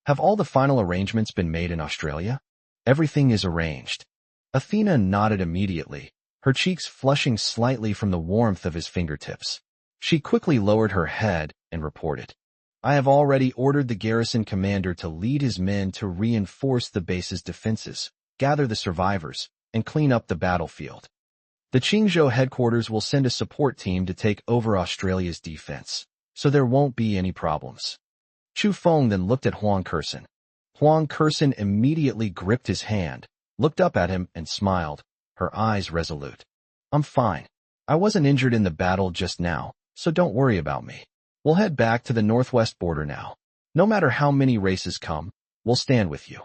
Have all the final arrangements been made in Australia? Everything is arranged. Athena nodded immediately, her cheeks flushing slightly from the warmth of his fingertips. She quickly lowered her head and reported. I have already ordered the garrison commander to lead his men to reinforce the base's defenses, gather the survivors, and clean up the battlefield. The Qingzhou headquarters will send a support team to take over Australia's defense, so there won't be any problems. Chu Feng then looked at Huang Kursin. Huang Kursin immediately gripped his hand, looked up at him and smiled, her eyes resolute. I'm fine. I wasn't injured in the battle just now, so don't worry about me. We'll head back to the northwest border now. No matter how many races come, we'll stand with you.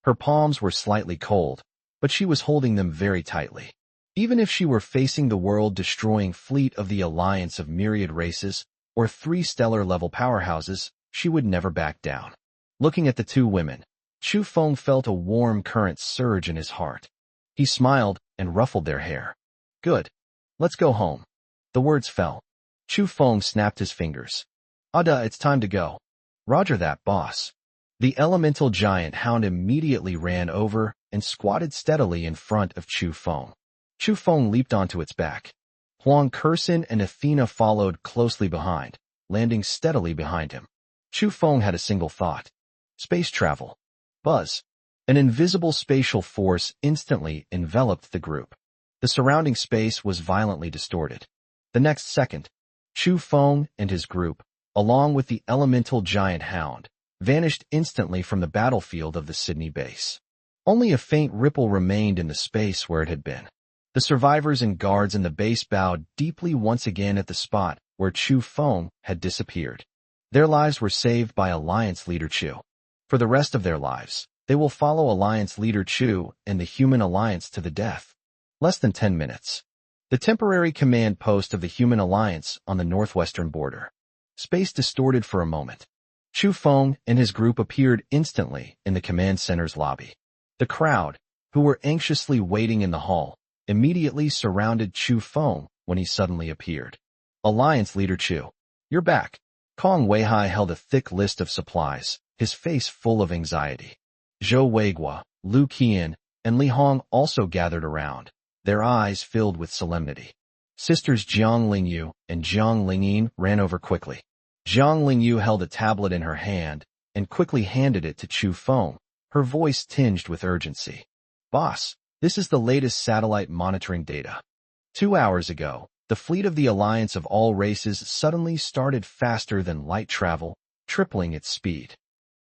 Her palms were slightly cold, but she was holding them very tightly. Even if she were facing the world-destroying fleet of the alliance of myriad races, or 3 stellar-level powerhouses, she would never back down. Looking at the 2 women, Chu Feng felt a warm current surge in his heart. He smiled and ruffled their hair. Good. Let's go home. The words fell. Chu Feng snapped his fingers. Ada, it's time to go. Roger that, boss. The elemental giant hound immediately ran over and squatted steadily in front of Chu Feng. Chu Feng leaped onto its back. Huang Kursin and Athena followed closely behind, landing steadily behind him. Chu Feng had a single thought. Space travel. Buzz. An invisible spatial force instantly enveloped the group. The surrounding space was violently distorted. The next second, Chu Feng and his group, along with the elemental giant hound, vanished instantly from the battlefield of the Sydney base. Only a faint ripple remained in the space where it had been. The survivors and guards in the base bowed deeply once again at the spot where Chu Feng had disappeared. Their lives were saved by Alliance Leader Chu. For the rest of their lives, they will follow Alliance Leader Chu and the Human Alliance to the death. Less than 10 minutes. The temporary command post of the Human Alliance on the northwestern border. Space distorted for a moment. Chu Feng and his group appeared instantly in the command center's lobby. The crowd, who were anxiously waiting in the hall, immediately surrounded Chu Feng when he suddenly appeared. Alliance Leader Chu, you're back. Kong Weihai held a thick list of supplies, his face full of anxiety. Zhou Weiguo, Lu Qian, and Li Hong also gathered around, their eyes filled with solemnity. Sisters Jiang Lingyu and Jiang Lingyin ran over quickly. Jiang Lingyu held a tablet in her hand and quickly handed it to Chu Feng, her voice tinged with urgency. Boss, this is the latest satellite monitoring data. 2 hours ago, the fleet of the Alliance of all races suddenly started faster than light travel, tripling its speed.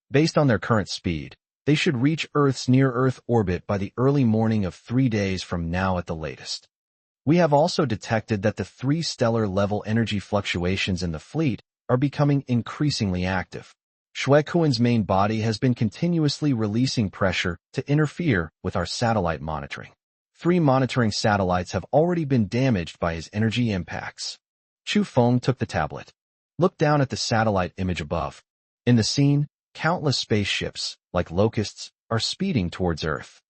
Based on their current speed, they should reach Earth's near-Earth orbit by the early morning of 3 days from now at the latest. We have also detected that the 3 stellar-level energy fluctuations in the fleet are becoming increasingly active. Shuekuan's main body has been continuously releasing pressure to interfere with our satellite monitoring. 3 monitoring satellites have already been damaged by his energy impacts. Chu Feng took the tablet. Looked down at the satellite image above. In the scene, countless spaceships, like locusts, are speeding towards Earth.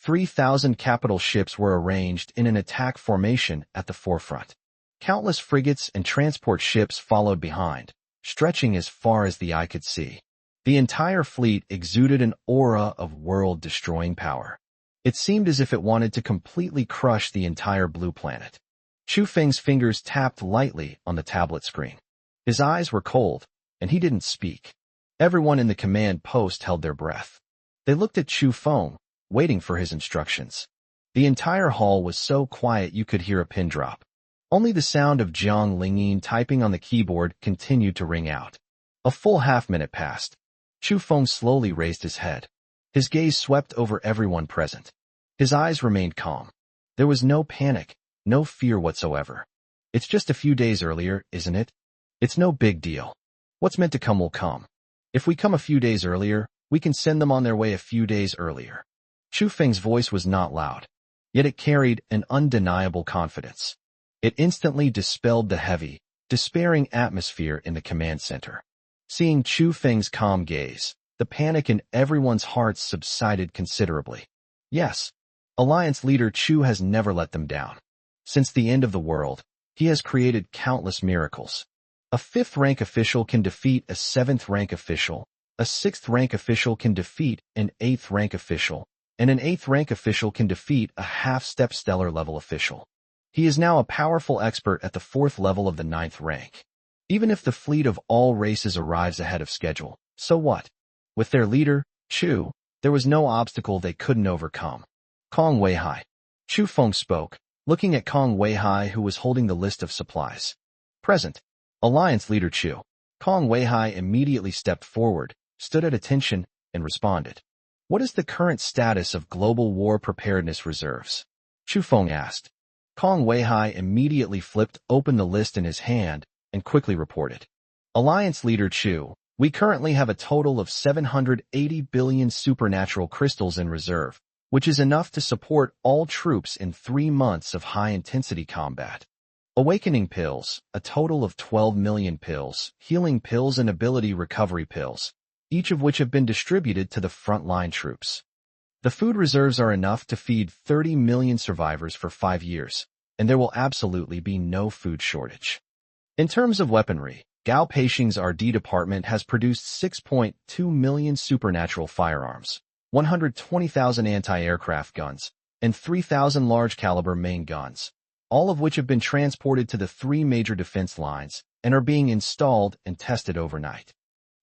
3,000 capital ships were arranged in an attack formation at the forefront. Countless frigates and transport ships followed behind, stretching as far as the eye could see. The entire fleet exuded an aura of world-destroying power. It seemed as if it wanted to completely crush the entire blue planet. Chu Feng's fingers tapped lightly on the tablet screen. His eyes were cold, and he didn't speak. Everyone in the command post held their breath. They looked at Chu Feng, waiting for his instructions. The entire hall was so quiet you could hear a pin drop. Only the sound of Jiang Lingyin typing on the keyboard continued to ring out. A full half-minute passed. Chu Feng slowly raised his head. His gaze swept over everyone present. His eyes remained calm. There was no panic, no fear whatsoever. It's just a few days earlier, isn't it? It's no big deal. What's meant to come will come. If we come a few days earlier, we can send them on their way a few days earlier. Chu Feng's voice was not loud, yet it carried an undeniable confidence. It instantly dispelled the heavy, despairing atmosphere in the command center. Seeing Chu Feng's calm gaze, the panic in everyone's hearts subsided considerably. Yes, Alliance Leader Chu has never let them down. Since the end of the world, he has created countless miracles. A 5th-rank official can defeat a 7th-rank official, a 6th-rank official can defeat an 8th-rank official, and an 8th-rank official can defeat a half-step stellar-level official. He is now a powerful expert at the 4th level of the 9th rank. Even if the fleet of all races arrives ahead of schedule, so what? With their leader, Chu, there was no obstacle they couldn't overcome. Kong Weihai. Chu Feng spoke, looking at Kong Weihai who was holding the list of supplies. Present. Alliance Leader Chu. Kong Weihai immediately stepped forward, stood at attention, and responded. What is the current status of global war preparedness reserves? Chu Feng asked. Kong Weihai immediately flipped open the list in his hand and quickly reported. Alliance Leader Chu, we currently have a total of 780 billion supernatural crystals in reserve, which is enough to support all troops in 3 months of high-intensity combat. Awakening pills, a total of 12 million pills, healing pills and ability recovery pills, each of which have been distributed to the frontline troops. The food reserves are enough to feed 30 million survivors for 5 years, and there will absolutely be no food shortage. In terms of weaponry, Gao Peixing's RD department has produced 6.2 million supernatural firearms, 120,000 anti-aircraft guns, and 3,000 large-caliber main guns, all of which have been transported to the three major defense lines and are being installed and tested overnight.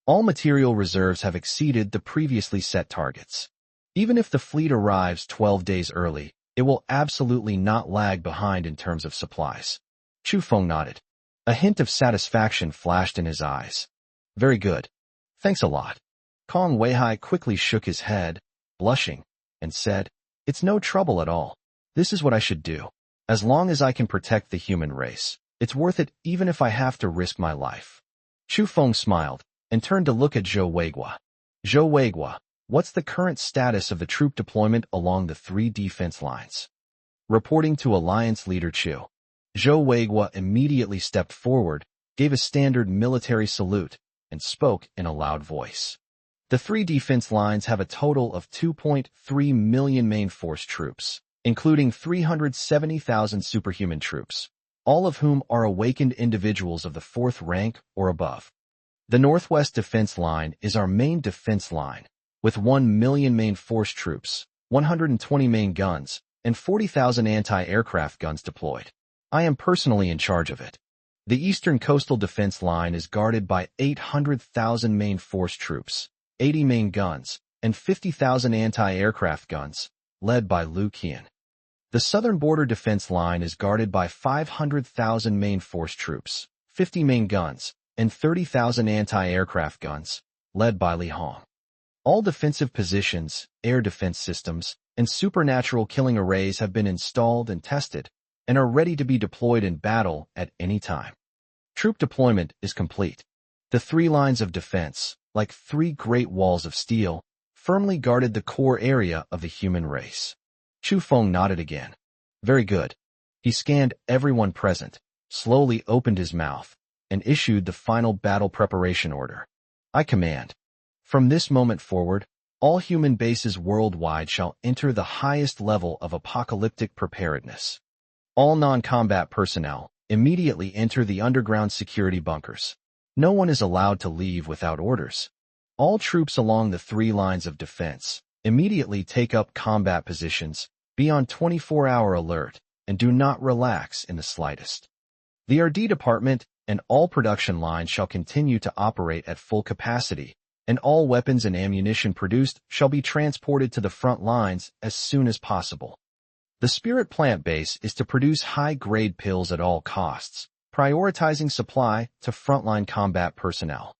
All material reserves have exceeded the previously set targets. Even if the fleet arrives 12 days early, it will absolutely not lag behind in terms of supplies. Chu Feng nodded. A hint of satisfaction flashed in his eyes. Very good. Thanks a lot. Kong Weihai quickly shook his head, blushing, and said, It's no trouble at all. This is what I should do. As long as I can protect the human race, it's worth it even if I have to risk my life. Chu Feng smiled and turned to look at Zhou Weigua. Zhou Weigua, what's the current status of the troop deployment along the three defense lines? Reporting to Alliance Leader Chu. Zhou Weigua immediately stepped forward, gave a standard military salute, and spoke in a loud voice. The three defense lines have a total of 2.3 million main force troops, including 370,000 superhuman troops, all of whom are awakened individuals of the fourth rank or above. The Northwest Defense Line is our main defense line, with 1 million main force troops, 120 main guns, and 40,000 anti-aircraft guns deployed. I am personally in charge of it. The Eastern Coastal Defense Line is guarded by 800,000 main force troops, 80 main guns, and 50,000 anti-aircraft guns, led by Liu Qian. The Southern Border Defense Line is guarded by 500,000 main force troops, 50 main guns, and 30,000 anti-aircraft guns, led by Li Hong. All defensive positions, air defense systems, and supernatural killing arrays have been installed and tested, and are ready to be deployed in battle at any time. Troop deployment is complete. The three lines of defense, like three great walls of steel, firmly guarded the core area of the human race. Chu Feng nodded again. Very good. He scanned everyone present, slowly opened his mouth, and issued the final battle preparation order. I command. From this moment forward, all human bases worldwide shall enter the highest level of apocalyptic preparedness. All non-combat personnel immediately enter the underground security bunkers. No one is allowed to leave without orders. All troops along the three lines of defense immediately take up combat positions, be on 24-hour alert, and do not relax in the slightest. The RD department and all production lines shall continue to operate at full capacity, and all weapons and ammunition produced shall be transported to the front lines as soon as possible. The Spirit Plant base is to produce high-grade pills at all costs, prioritizing supply to frontline combat personnel.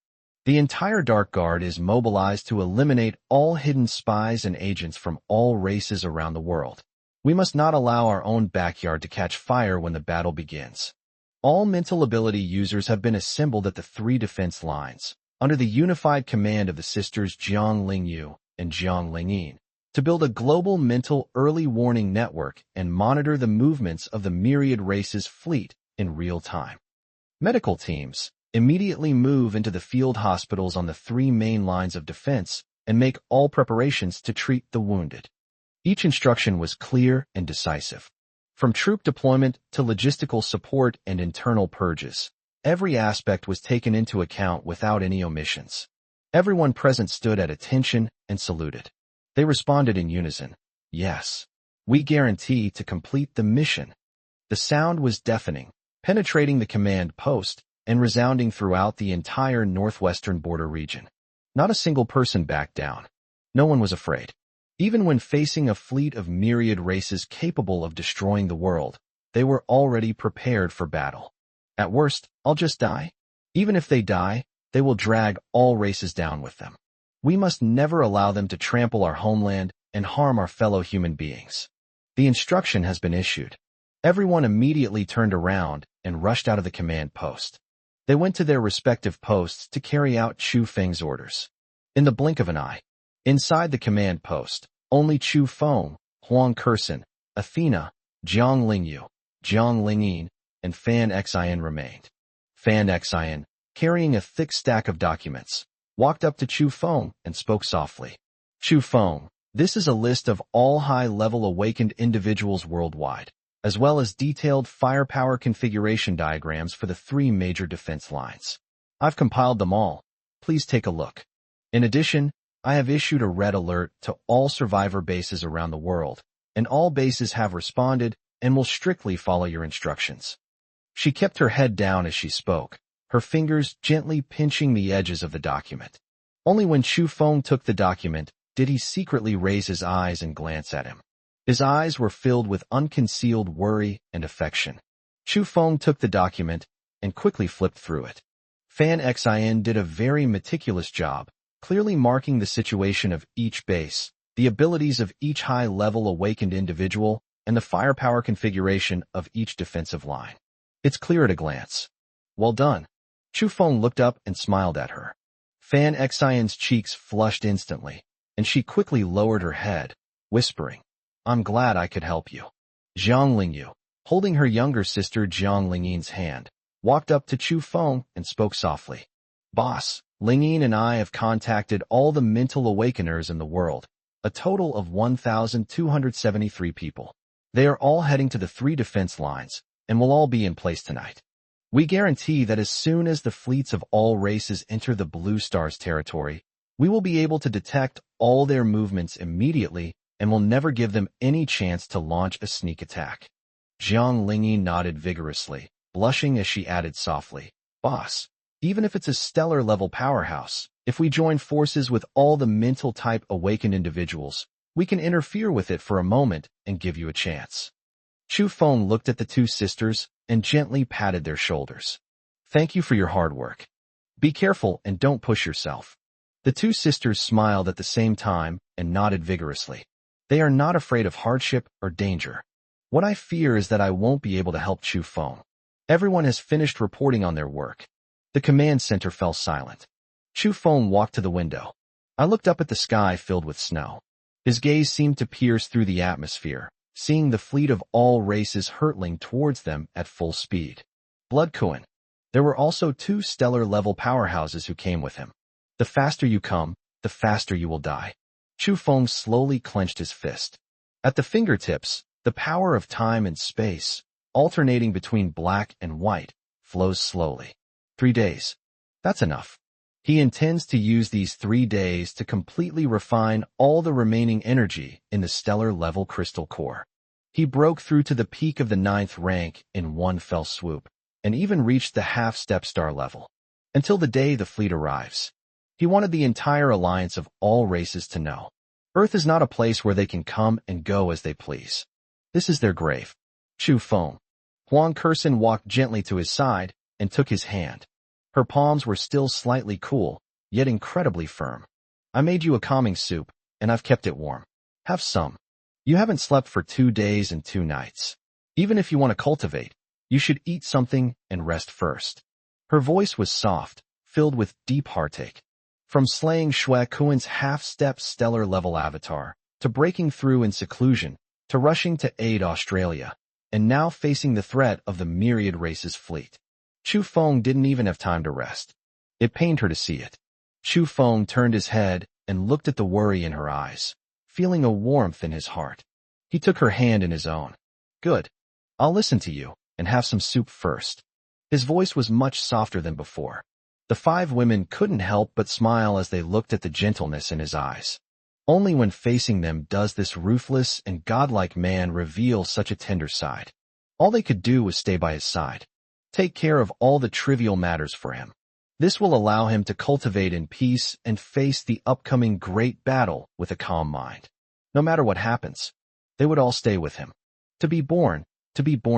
The entire Dark Guard is mobilized to eliminate all hidden spies and agents from all races around the world. We must not allow our own backyard to catch fire when the battle begins. All mental ability users have been assembled at the three defense lines, under the unified command of the sisters Jiang Lingyu and Jiang Lingyin, to build a global mental early warning network and monitor the movements of the myriad races fleet in real time. Medical teams immediately move into the field hospitals on the three main lines of defense and make all preparations to treat the wounded. Each instruction was clear and decisive. From troop deployment to logistical support and internal purges, every aspect was taken into account without any omissions. Everyone present stood at attention and saluted. They responded in unison, Yes. We guarantee to complete the mission. The sound was deafening, penetrating the command post and resounding throughout the entire northwestern border region. Not a single person backed down. No one was afraid. Even when facing a fleet of myriad races capable of destroying the world, they were already prepared for battle. At worst, I'll just die. Even if they die, they will drag all races down with them. We must never allow them to trample our homeland and harm our fellow human beings. The instruction has been issued. Everyone immediately turned around and rushed out of the command post. They went to their respective posts to carry out Chu Feng's orders. In the blink of an eye, inside the command post, only Chu Feng, Huang Kersen, Athena, Jiang Lingyu, Jiang Lingyin, and Fan Xin remained. Fan Xin, carrying a thick stack of documents, walked up to Chu Feng and spoke softly. Chu Feng, this is a list of all high-level awakened individuals worldwide, as well as detailed firepower configuration diagrams for the three major defense lines. I've compiled them all. Please take a look. In addition, I have issued a red alert to all survivor bases around the world, and all bases have responded and will strictly follow your instructions." She kept her head down as she spoke, her fingers gently pinching the edges of the document. Only when Chu Feng took the document did he secretly raise his eyes and glance at him. His eyes were filled with unconcealed worry and affection. Chu Feng took the document and quickly flipped through it. Fan Xin did a very meticulous job, clearly marking the situation of each base, the abilities of each high-level awakened individual, and the firepower configuration of each defensive line. It's clear at a glance. Well done. Chu Feng looked up and smiled at her. Fan Xin's cheeks flushed instantly, and she quickly lowered her head, whispering, "I'm glad I could help you." Zhang Lingyu, holding her younger sister Zhang Lingyin's hand, walked up to Chu Feng and spoke softly. "Boss, Lingyin and I have contacted all the mental awakeners in the world, a total of 1,273 people. They are all heading to the 3 defense lines, and will all be in place tonight. We guarantee that as soon as the fleets of all races enter the Blue Star's territory, we will be able to detect all their movements immediately and will never give them any chance to launch a sneak attack." Zhang Lingyi nodded vigorously, blushing as she added softly, "Boss, even if it's a stellar-level powerhouse, if we join forces with all the mental-type awakened individuals, we can interfere with it for a moment and give you a chance." Chu Feng looked at the 2 sisters and gently patted their shoulders. "Thank you for your hard work. Be careful and don't push yourself." The 2 sisters smiled at the same time and nodded vigorously. They are not afraid of hardship or danger. What I fear is that I won't be able to help Chu Feng. Everyone has finished reporting on their work. The command center fell silent. Chu Feng walked to the window. I looked up at the sky filled with snow. His gaze seemed to pierce through the atmosphere, seeing the fleet of all races hurtling towards them at full speed. Blood Kuan. There were also 2 stellar-level powerhouses who came with him. The faster you come, the faster you will die. Chu Feng slowly clenched his fist. At the fingertips, the power of time and space, alternating between black and white, flows slowly. 3 days. That's enough. He intends to use these 3 days to completely refine all the remaining energy in the stellar-level crystal core. He broke through to the peak of the 9th rank in one fell swoop, and even reached the half-step star level. Until the day the fleet arrives. He wanted the entire alliance of all races to know. Earth is not a place where they can come and go as they please. This is their grave. Chu Feng. Huang Kersen walked gently to his side and took his hand. Her palms were still slightly cool, yet incredibly firm. "I made you a calming soup, and I've kept it warm. Have some. You haven't slept for 2 days and 2 nights. Even if you want to cultivate, you should eat something and rest first." Her voice was soft, filled with deep heartache. From slaying Shui Kuan's half-step stellar-level avatar, to breaking through in seclusion, to rushing to aid Australia, and now facing the threat of the myriad races fleet. Chu Feng didn't even have time to rest. It pained her to see it. Chu Feng turned his head and looked at the worry in her eyes, feeling a warmth in his heart. He took her hand in his own. "Good. I'll listen to you, and have some soup first." His voice was much softer than before. The 5 women couldn't help but smile as they looked at the gentleness in his eyes. Only when facing them does this ruthless and godlike man reveal such a tender side. All they could do was stay by his side. Take care of all the trivial matters for him. This will allow him to cultivate in peace and face the upcoming great battle with a calm mind. No matter what happens, they would all stay with him. To be born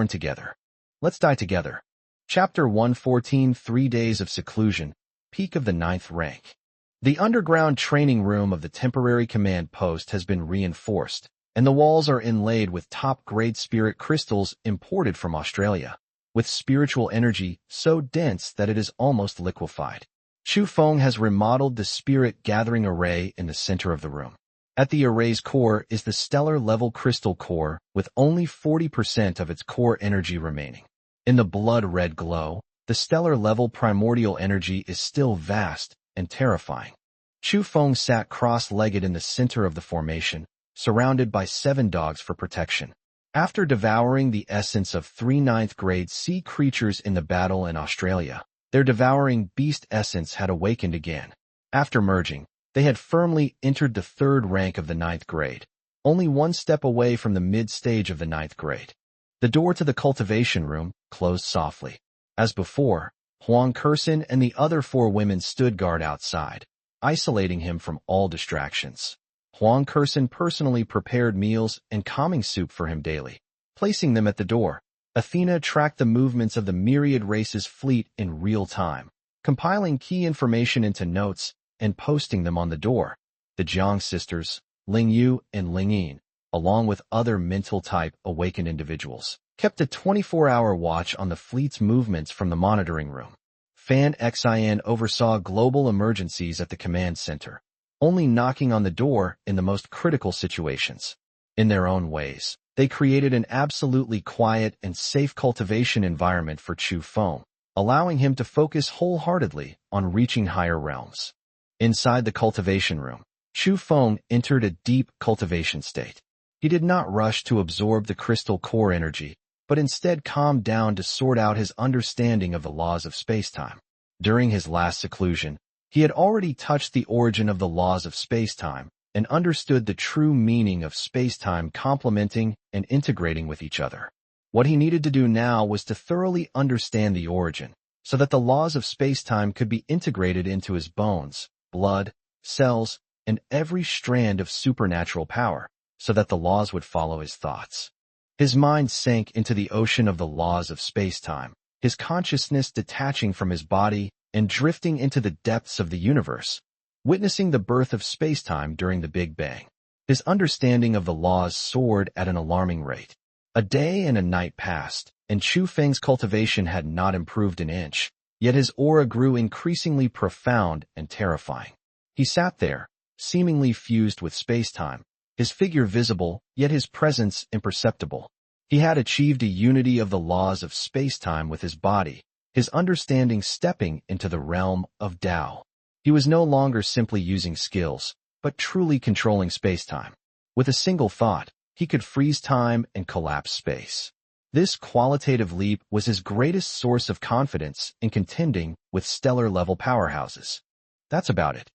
together. Let's die together. Chapter 114, 3 Days of Seclusion, Peak of the 9th Rank. The underground training room of the temporary command post has been reinforced, and the walls are inlaid with top-grade spirit crystals imported from Australia, with spiritual energy so dense that it is almost liquefied. Chu Feng has remodeled the spirit gathering array in the center of the room. At the array's core is the stellar-level crystal core with only 40% of its core energy remaining. In the blood-red glow, the stellar-level primordial energy is still vast and terrifying. Chu Feng sat cross-legged in the center of the formation, surrounded by 7 dogs for protection. After devouring the essence of 3 9th-grade sea creatures in the battle in Australia, their devouring beast essence had awakened again. After merging, They had firmly entered the third rank of the ninth grade, only one step away from the mid-stage of the ninth grade. The door to the cultivation room closed softly. As before, Huang Kersen and the other 4 women stood guard outside, isolating him from all distractions. Huang Kersen personally prepared meals and calming soup for him daily, placing them at the door. Athena tracked the movements of the myriad races fleet in real time, compiling key information into notes and posting them on the door. The Jiang sisters, Ling Yu and Ling Yin, along with other mental-type awakened individuals, kept a 24-hour watch on the fleet's movements from the monitoring room. Fan Xin oversaw global emergencies at the command center, only knocking on the door in the most critical situations. In their own ways, they created an absolutely quiet and safe cultivation environment for Chu Feng, allowing him to focus wholeheartedly on reaching higher realms. Inside the cultivation room, Chu Feng entered a deep cultivation state. He did not rush to absorb the crystal core energy, but instead calmed down to sort out his understanding of the laws of spacetime. During his last seclusion, he had already touched the origin of the laws of spacetime and understood the true meaning of spacetime complementing and integrating with each other. What he needed to do now was to thoroughly understand the origin, so that the laws of spacetime could be integrated into his bones, blood, cells, and every strand of supernatural power, so that the laws would follow his thoughts. His mind sank into the ocean of the laws of spacetime, his consciousness detaching from his body and drifting into the depths of the universe, witnessing the birth of spacetime during the Big Bang. His understanding of the laws soared at an alarming rate. A day and a night passed, and Chu Feng's cultivation had not improved an inch, yet his aura grew increasingly profound and terrifying. He sat there, seemingly fused with spacetime, his figure visible, yet his presence imperceptible. He had achieved a unity of the laws of spacetime with his body, his understanding stepping into the realm of Tao. He was no longer simply using skills, but truly controlling spacetime. With a single thought, he could freeze time and collapse space. This qualitative leap was his greatest source of confidence in contending with stellar-level powerhouses. That's about it.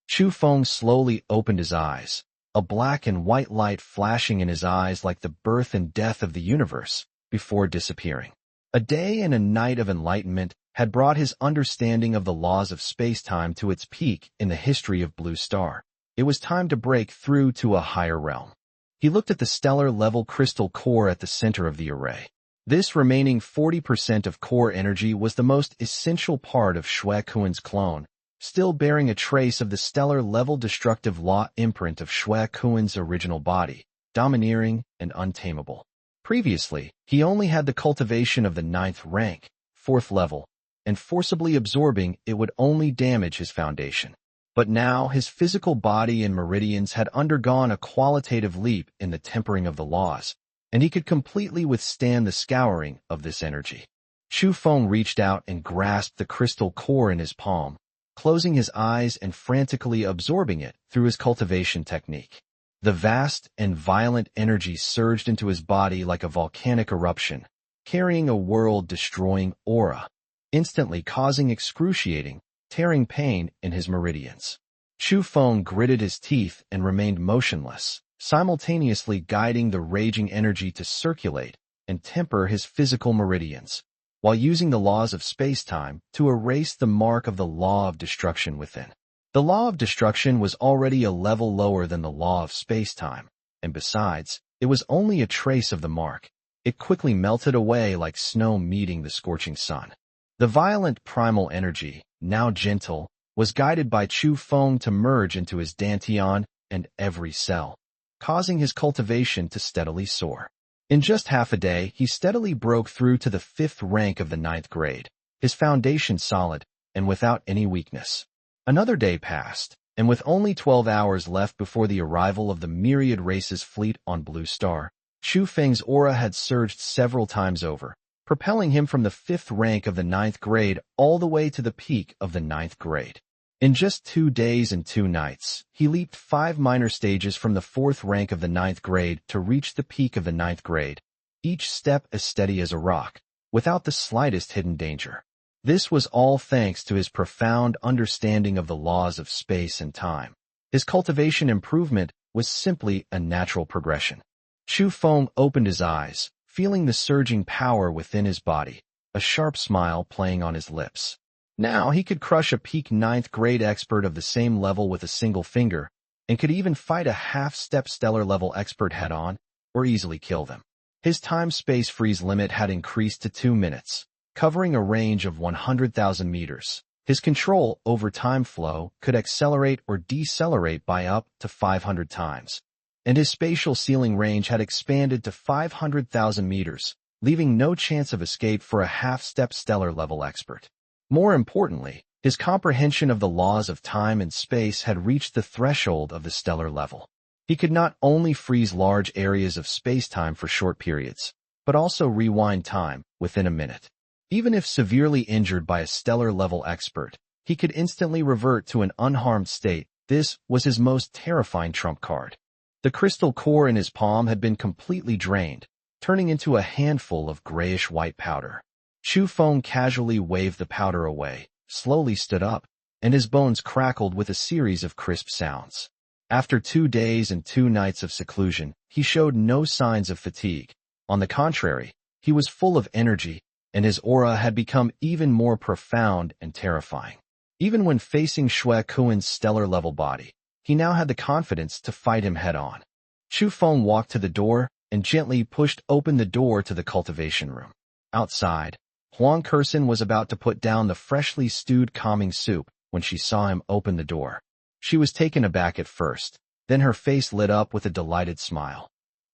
Chu Feng slowly opened his eyes, a black and white light flashing in his eyes like the birth and death of the universe, before disappearing. A day and a night of enlightenment had brought his understanding of the laws of spacetime to its peak in the history of Blue Star. It was time to break through to a higher realm. He looked at the stellar-level crystal core at the center of the array. This remaining 40% of core energy was the most essential part of Shui Kuan's clone, still bearing a trace of the stellar-level destructive law imprint of Shui Kuan's original body, domineering and untamable. Previously, he only had the cultivation of the 9th rank, 4th level, and forcibly absorbing it would only damage his foundation. But now his physical body and meridians had undergone a qualitative leap in the tempering of the laws, and he could completely withstand the scouring of this energy. Chu Feng reached out and grasped the crystal core in his palm, closing his eyes and frantically absorbing it through his cultivation technique. The vast and violent energy surged into his body like a volcanic eruption, carrying a world-destroying aura, instantly causing excruciating, tearing pain in his meridians. Chu Feng gritted his teeth and remained motionless, simultaneously guiding the raging energy to circulate and temper his physical meridians, while using the laws of spacetime to erase the mark of the law of destruction within. The law of destruction was already a level lower than the law of spacetime, and besides, it was only a trace of the mark. It quickly melted away like snow meeting the scorching sun. The violent primal energy, now gentle, was guided by Chu Feng to merge into his dantian and every cell, causing his cultivation to steadily soar. In just half a day, he steadily broke through to the 5th rank of the 9th grade, his foundation solid and without any weakness. Another day passed, and with only 12 hours left before the arrival of the myriad races fleet on Blue Star, Chu Feng's aura had surged several times over, propelling him from the 5th rank of the 9th grade all the way to the peak of the 9th grade. In just 2 days and 2 nights, he leaped 5 minor stages from the 4th rank of the 9th grade to reach the peak of the 9th grade, each step as steady as a rock, without the slightest hidden danger. This was all thanks to his profound understanding of the laws of space and time. His cultivation improvement was simply a natural progression. Chu Feng opened his eyes, feeling the surging power within his body, a sharp smile playing on his lips. Now he could crush a peak 9th grade expert of the same level with a single finger, and could even fight a half-step stellar level expert head-on, or easily kill them. His time-space freeze limit had increased to 2 minutes, covering a range of 100,000 meters. His control over time flow could accelerate or decelerate by up to 500 times, and his spatial ceiling range had expanded to 500,000 meters, leaving no chance of escape for a half-step stellar level expert. More importantly, his comprehension of the laws of time and space had reached the threshold of the stellar level. He could not only freeze large areas of space-time for short periods, but also rewind time within a minute. Even if severely injured by a stellar-level expert, he could instantly revert to an unharmed state. This was his most terrifying trump card. The crystal core in his palm had been completely drained, turning into a handful of grayish-white powder. Chu Feng casually waved the powder away, slowly stood up, and his bones crackled with a series of crisp sounds. After 2 days and 2 nights of seclusion, he showed no signs of fatigue. On the contrary, he was full of energy, and his aura had become even more profound and terrifying. Even when facing Shui Kuan's stellar-level body, he now had the confidence to fight him head-on. Chu Feng walked to the door and gently pushed open the door to the cultivation room. Outside, Huang Kursin was about to put down the freshly stewed calming soup when she saw him open the door. She was taken aback at first, then her face lit up with a delighted smile.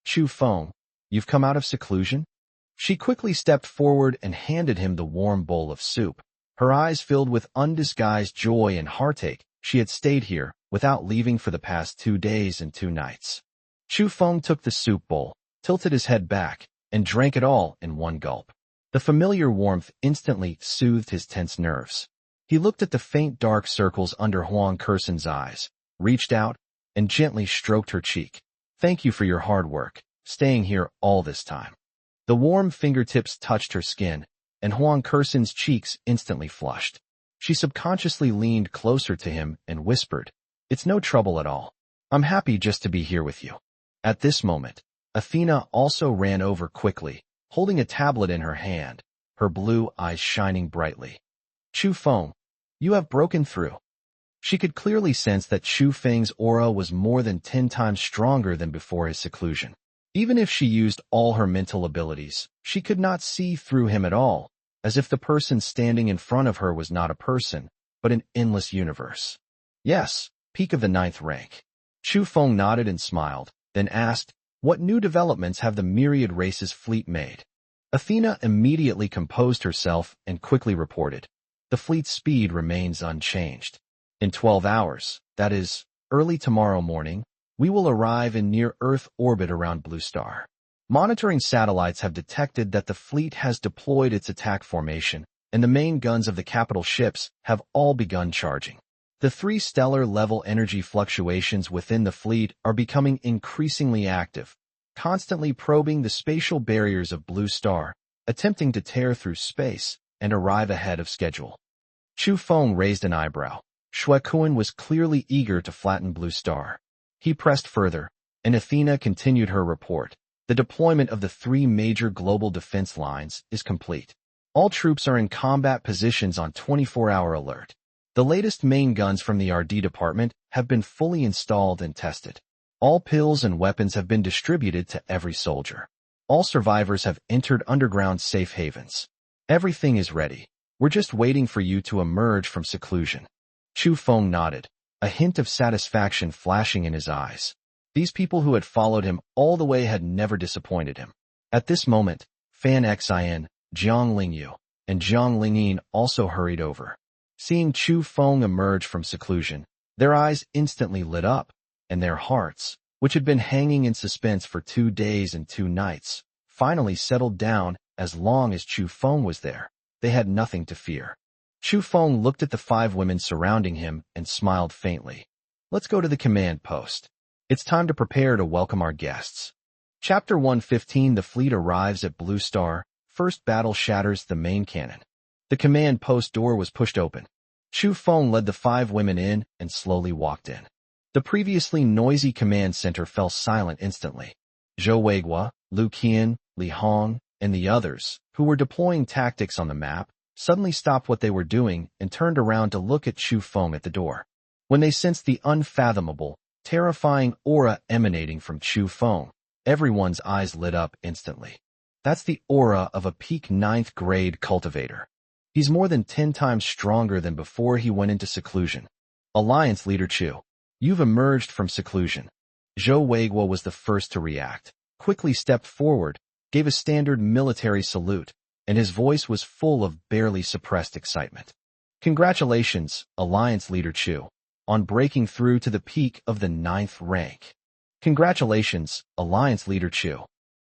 "Chu Feng, you've come out of seclusion?" She quickly stepped forward and handed him the warm bowl of soup. Her eyes filled with undisguised joy and heartache. She had stayed here, without leaving for the past 2 days and 2 nights. Chu Feng took the soup bowl, tilted his head back, and drank it all in one gulp. The familiar warmth instantly soothed his tense nerves. He looked at the faint dark circles under Huang Kursin's eyes, reached out, and gently stroked her cheek. "Thank you for your hard work, staying here all this time." The warm fingertips touched her skin, and Huang Kursin's cheeks instantly flushed. She subconsciously leaned closer to him and whispered, "It's no trouble at all. I'm happy just to be here with you." At this moment, Athena also ran over quickly, holding a tablet in her hand, her blue eyes shining brightly. "Chu Feng, you have broken through." She could clearly sense that Chu Feng's aura was more than 10 times stronger than before his seclusion. Even if she used all her mental abilities, she could not see through him at all, as if the person standing in front of her was not a person, but an endless universe. "Yes, peak of the 9th rank." Chu Feng nodded and smiled, then asked, "What new developments have the myriad races fleet made?" Athena immediately composed herself and quickly reported, "The fleet's speed remains unchanged. In 12 hours, that is, early tomorrow morning, we will arrive in near-Earth orbit around Blue Star. Monitoring satellites have detected that the fleet has deployed its attack formation, and the main guns of the capital ships have all begun charging. The 3 stellar-level energy fluctuations within the fleet are becoming increasingly active, constantly probing the spatial barriers of Blue Star, attempting to tear through space and arrive ahead of schedule." Chu Feng raised an eyebrow. Shui Kuan was clearly eager to flatten Blue Star. He pressed further, and Athena continued her report. "The deployment of the 3 major global defense lines is complete. All troops are in combat positions on 24-hour alert. The latest main guns from the RD department have been fully installed and tested. All pills and weapons have been distributed to every soldier. All survivors have entered underground safe havens. Everything is ready. We're just waiting for you to emerge from seclusion." Chu Feng nodded, a hint of satisfaction flashing in his eyes. These people who had followed him all the way had never disappointed him. At this moment, Fan Xin, Jiang Lingyu, and Jiang Lingyin also hurried over. Seeing Chu Feng emerge from seclusion, their eyes instantly lit up, and their hearts, which had been hanging in suspense for 2 days and 2 nights, finally settled down. As long as Chu Feng was there, they had nothing to fear. Chu Feng looked at the 5 women surrounding him and smiled faintly. "Let's go to the command post. It's time to prepare to welcome our guests." Chapter 115. The fleet arrives at Blue Star. First battle shatters the main cannon. The command post door was pushed open. Chu Feng led the 5 women in and slowly walked in. The previously noisy command center fell silent instantly. Zhou Weiguo, Lu Qian, Li Hong, and the others, who were deploying tactics on the map, suddenly stopped what they were doing and turned around to look at Chu Feng at the door. When they sensed the unfathomable, terrifying aura emanating from Chu Feng, everyone's eyes lit up instantly. That's the aura of a peak 9th grade cultivator. He's more than 10 times stronger than before he went into seclusion. Alliance Leader Chu, you've emerged from seclusion. Zhou Weiguo was the first to react, quickly stepped forward, gave a standard military salute, and his voice was full of barely suppressed excitement. Congratulations, Alliance Leader Chu, on breaking through to the peak of the 9th rank. Congratulations, Alliance Leader Chu.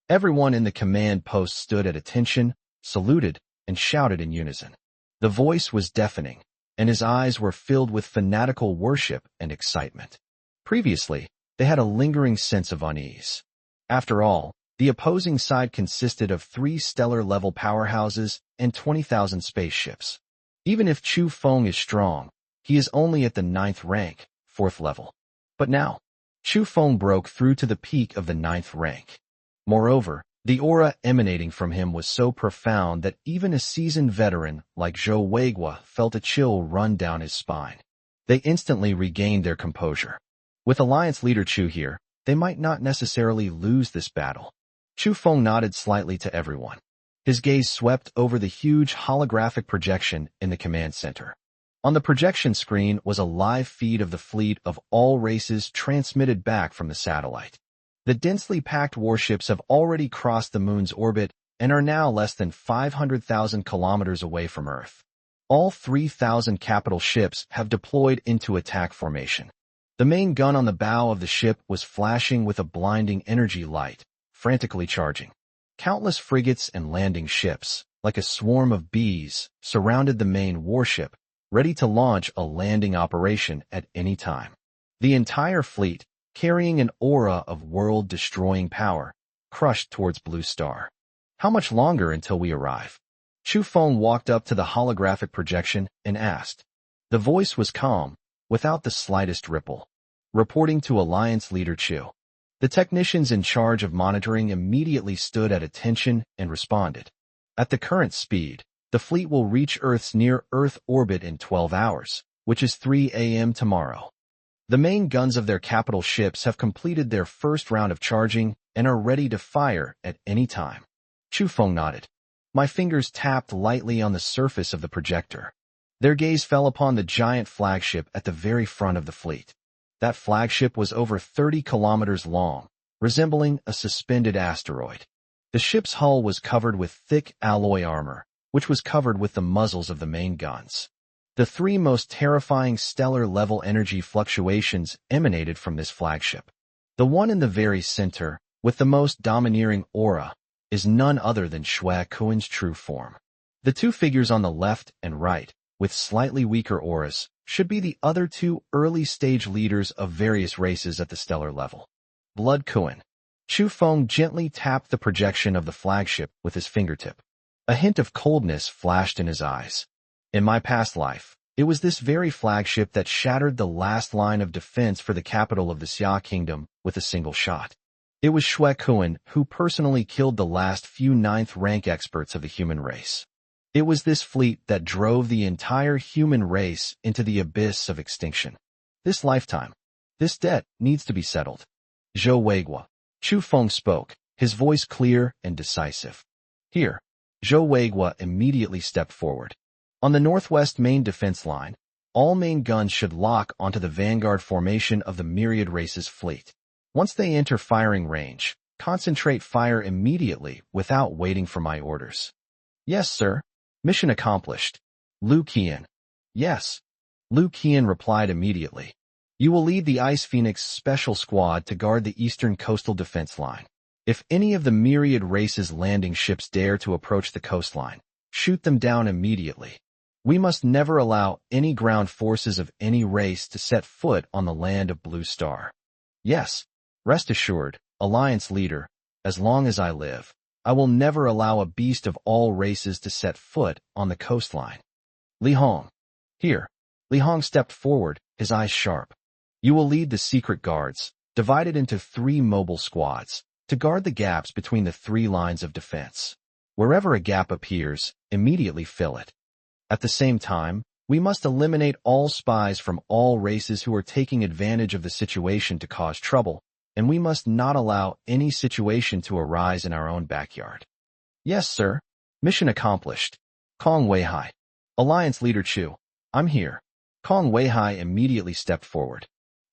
Everyone in the command post stood at attention, saluted, and shouted in unison. The voice was deafening, and his eyes were filled with fanatical worship and excitement. Previously, they had a lingering sense of unease. After all, the opposing side consisted of 3 stellar-level powerhouses and 20,000 spaceships. Even if Chu Feng is strong, he is only at the 9th rank, 4th level. But now, Chu Feng broke through to the peak of the 9th rank. Moreover, the aura emanating from him was so profound that even a seasoned veteran like Zhou Weiguo felt a chill run down his spine. They instantly regained their composure. With Alliance Leader Chu here, they might not necessarily lose this battle. Chu Feng nodded slightly to everyone. His gaze swept over the huge holographic projection in the command center. On the projection screen was a live feed of the fleet of all races transmitted back from the satellite. The densely packed warships have already crossed the moon's orbit and are now less than 500,000 kilometers away from Earth. All 3,000 capital ships have deployed into attack formation. The main gun on the bow of the ship was flashing with a blinding energy light, frantically charging. Countless frigates and landing ships, like a swarm of bees, surrounded the main warship, ready to launch a landing operation at any time. The entire fleet, carrying an aura of world-destroying power, crushed towards Blue Star. How much longer until we arrive? Chu Feng walked up to the holographic projection and asked. The voice was calm, without the slightest ripple. Reporting to Alliance Leader Chu. The technicians in charge of monitoring immediately stood at attention and responded. At the current speed, the fleet will reach Earth's near-Earth orbit in 12 hours, which is 3 a.m. tomorrow. The main guns of their capital ships have completed their first round of charging and are ready to fire at any time. Chu Feng nodded. My fingers tapped lightly on the surface of the projector. Their gaze fell upon the giant flagship at the very front of the fleet. That flagship was over 30 kilometers long, resembling a suspended asteroid. The ship's hull was covered with thick alloy armor, which was covered with the muzzles of the main guns. The 3 most terrifying stellar-level energy fluctuations emanated from this flagship. The one in the very center, with the most domineering aura, is none other than Shui Kuan's true form. The 2 figures on the left and right, with slightly weaker auras, should be the other 2 early-stage leaders of various races at the stellar level. Blood Kuan. Chu Feng gently tapped the projection of the flagship with his fingertip. A hint of coldness flashed in his eyes. In my past life, it was this very flagship that shattered the last line of defense for the capital of the Xia Kingdom with a single shot. It was Shui Kuan who personally killed the last few 9th rank experts of the human race. It was this fleet that drove the entire human race into the abyss of extinction. This lifetime, this debt needs to be settled. Zhou Weiguo. Chu Feng spoke, his voice clear and decisive. Here, Zhou Weiguo immediately stepped forward. On the northwest main defense line, all main guns should lock onto the vanguard formation of the myriad race's fleet. Once they enter firing range, concentrate fire immediately without waiting for my orders. Yes, sir. Mission accomplished. Lu Qian. Yes. Lu Qian replied immediately. You will lead the Ice Phoenix Special Squad to guard the eastern coastal defense line. If any of the myriad race's landing ships dare to approach the coastline, shoot them down immediately. We must never allow any ground forces of any race to set foot on the land of Blue Star. Yes, rest assured, Alliance Leader, as long as I live, I will never allow a beast of all races to set foot on the coastline. Li Hong. Here. Li Hong stepped forward, his eyes sharp. You will lead the secret guards, divided into 3 mobile squads, to guard the gaps between the 3 lines of defense. Wherever a gap appears, immediately fill it. At the same time, we must eliminate all spies from all races who are taking advantage of the situation to cause trouble, and we must not allow any situation to arise in our own backyard. Yes, sir. Mission accomplished. Kong Weihai. Alliance Leader Chu. I'm here. Kong Weihai immediately stepped forward.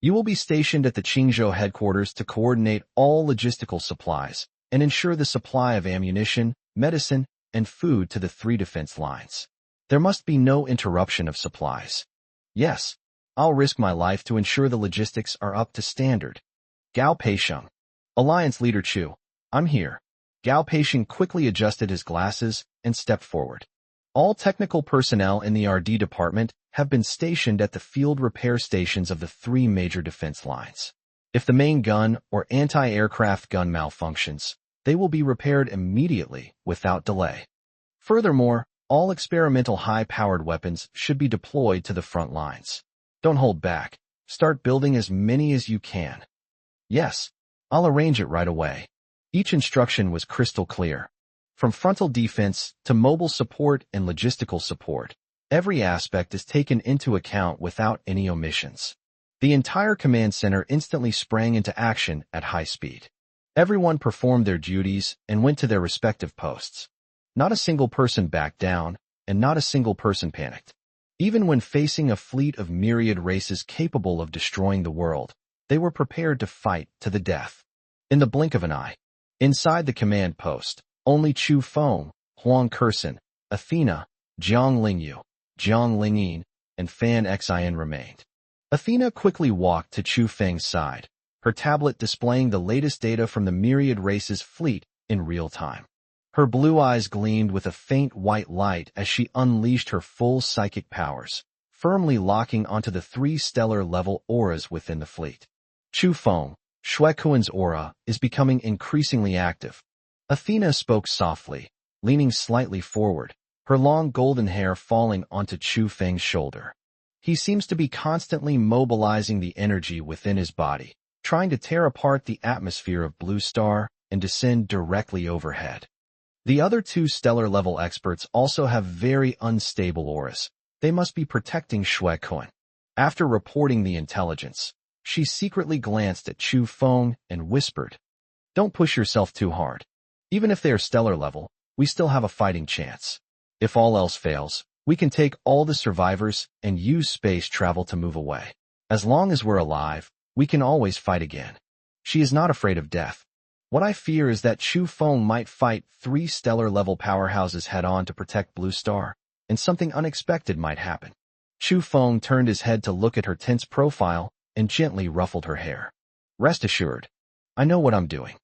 You will be stationed at the Qingzhou headquarters to coordinate all logistical supplies and ensure the supply of ammunition, medicine, and food to the 3 defense lines. There must be no interruption of supplies. Yes, I'll risk my life to ensure the logistics are up to standard. Gao Peixiong. Alliance Leader Chu. I'm here. Gao Peixiong quickly adjusted his glasses and stepped forward. All technical personnel in the RD department have been stationed at the field repair stations of the 3 major defense lines. If the main gun or anti-aircraft gun malfunctions, they will be repaired immediately without delay. Furthermore, all experimental high-powered weapons should be deployed to the front lines. Don't hold back. Start building as many as you can. Yes, I'll arrange it right away. Each instruction was crystal clear. From frontal defense to mobile support and logistical support, every aspect is taken into account without any omissions. The entire command center instantly sprang into action at high speed. Everyone performed their duties and went to their respective posts. Not a single person backed down, and not a single person panicked. Even when facing a fleet of myriad races capable of destroying the world, they were prepared to fight to the death. In the blink of an eye, inside the command post, only Chu Feng, Huang Kershin, Athena, Jiang Lingyu, Jiang Lingyin, and Fan Xin remained. Athena quickly walked to Chu Feng's side, her tablet displaying the latest data from the myriad races fleet in real time. Her blue eyes gleamed with a faint white light as she unleashed her full psychic powers, firmly locking onto the 3 stellar-level auras within the fleet. Chu Feng, Shuekuan's aura, is becoming increasingly active. Athena spoke softly, leaning slightly forward, her long golden hair falling onto Chu Feng's shoulder. He seems to be constantly mobilizing the energy within his body, trying to tear apart the atmosphere of Blue Star and descend directly overhead. The other 2 stellar-level experts also have very unstable auras. They must be protecting Shuekuan. After reporting the intelligence, she secretly glanced at Chu Feng and whispered, "Don't push yourself too hard. Even if they are stellar level, we still have a fighting chance. If all else fails, we can take all the survivors and use space travel to move away. As long as we're alive, we can always fight again." She is not afraid of death. What I fear is that Chu Feng might fight 3 stellar-level powerhouses head-on to protect Blue Star, and something unexpected might happen. Chu Feng turned his head to look at her tense profile and gently ruffled her hair. "Rest assured, I know what I'm doing.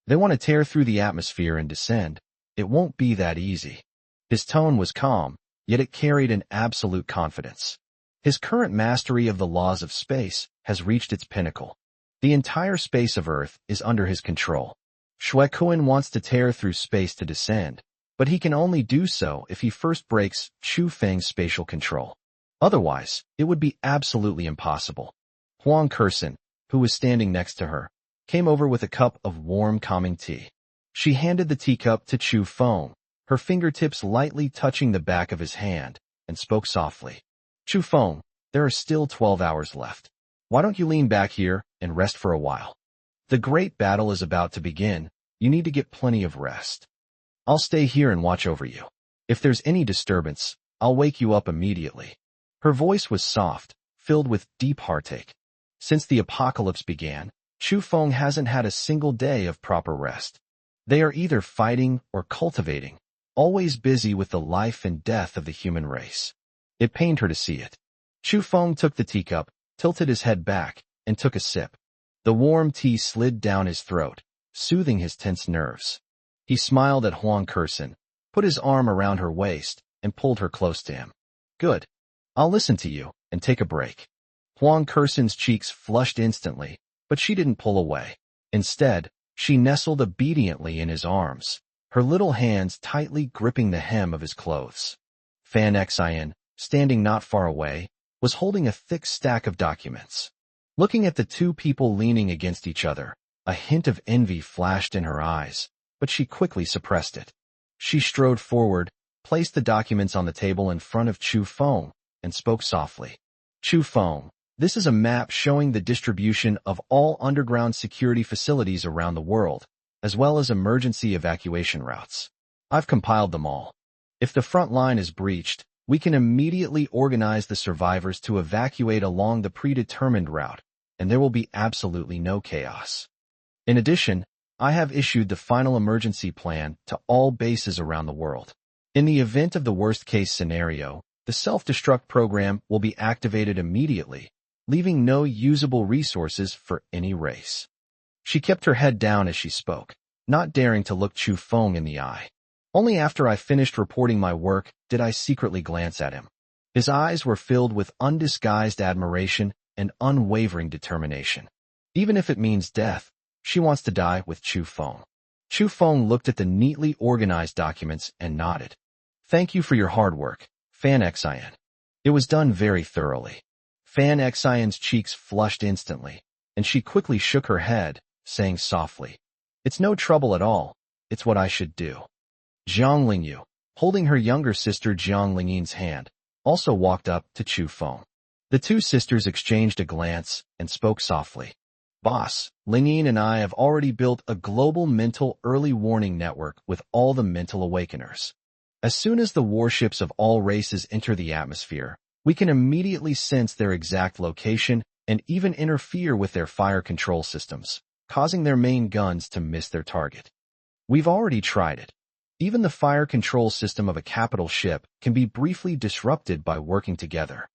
They want to tear through the atmosphere and descend. It won't be that easy." His tone was calm, yet it carried an absolute confidence. His current mastery of the laws of space has reached its pinnacle. The entire space of Earth is under his control. Shuekuan wants to tear through space to descend, but he can only do so if he first breaks Chu Feng's spatial control. Otherwise, it would be absolutely impossible. Huang Kershin, who was standing next to her, came over with a cup of warm, calming tea. She handed the teacup to Chu Feng, her fingertips lightly touching the back of his hand, and spoke softly. "Chu Feng, there are still 12 hours left. Why don't you lean back here and rest for a while? The great battle is about to begin. You need to get plenty of rest. I'll stay here and watch over you. If there's any disturbance, I'll wake you up immediately." Her voice was soft, filled with deep heartache. Since the apocalypse began, Chu Feng hasn't had a single day of proper rest. They are either fighting or cultivating, always busy with the life and death of the human race. It pained her to see it. Chu Feng took the teacup, tilted his head back, and took a sip. The warm tea slid down his throat, soothing his tense nerves. He smiled at Huang Kershin, put his arm around her waist, and pulled her close to him. "Good. I'll listen to you, and take a break." Huang Kershin's cheeks flushed instantly, but she didn't pull away. Instead, she nestled obediently in his arms, her little hands tightly gripping the hem of his clothes. Fan Xin, standing not far away, was holding a thick stack of documents. Looking at the two people leaning against each other, a hint of envy flashed in her eyes, but she quickly suppressed it. She strode forward, placed the documents on the table in front of Chu Feng, and spoke softly. Chu Feng, this is a map showing the distribution of all underground security facilities around the world, as well as emergency evacuation routes. I've compiled them all. If the front line is breached, we can immediately organize the survivors to evacuate along the predetermined route, and there will be absolutely no chaos. In addition, I have issued the final emergency plan to all bases around the world. In the event of the worst-case scenario, the self-destruct program will be activated immediately, leaving no usable resources for any race. She kept her head down as she spoke, not daring to look Chu Feng in the eye. Only after I finished reporting my work did I secretly glance at him. His eyes were filled with undisguised admiration and unwavering determination. Even if it means death, she wants to die with Chu Feng. Chu Feng looked at the neatly organized documents and nodded. Thank you for your hard work, Fan Xian. It was done very thoroughly. Fan Xian's cheeks flushed instantly, and she quickly shook her head, saying softly, It's no trouble at all. It's what I should do. Zhang Lingyu, holding her younger sister Zhang Lingyin's hand, also walked up to Chu Feng. The two sisters exchanged a glance and spoke softly. Boss, Lingyin and I have already built a global mental early warning network with all the mental awakeners. As soon as the warships of all races enter the atmosphere, we can immediately sense their exact location and even interfere with their fire control systems, causing their main guns to miss their target. We've already tried it. Even the fire control system of a capital ship can be briefly disrupted by working together.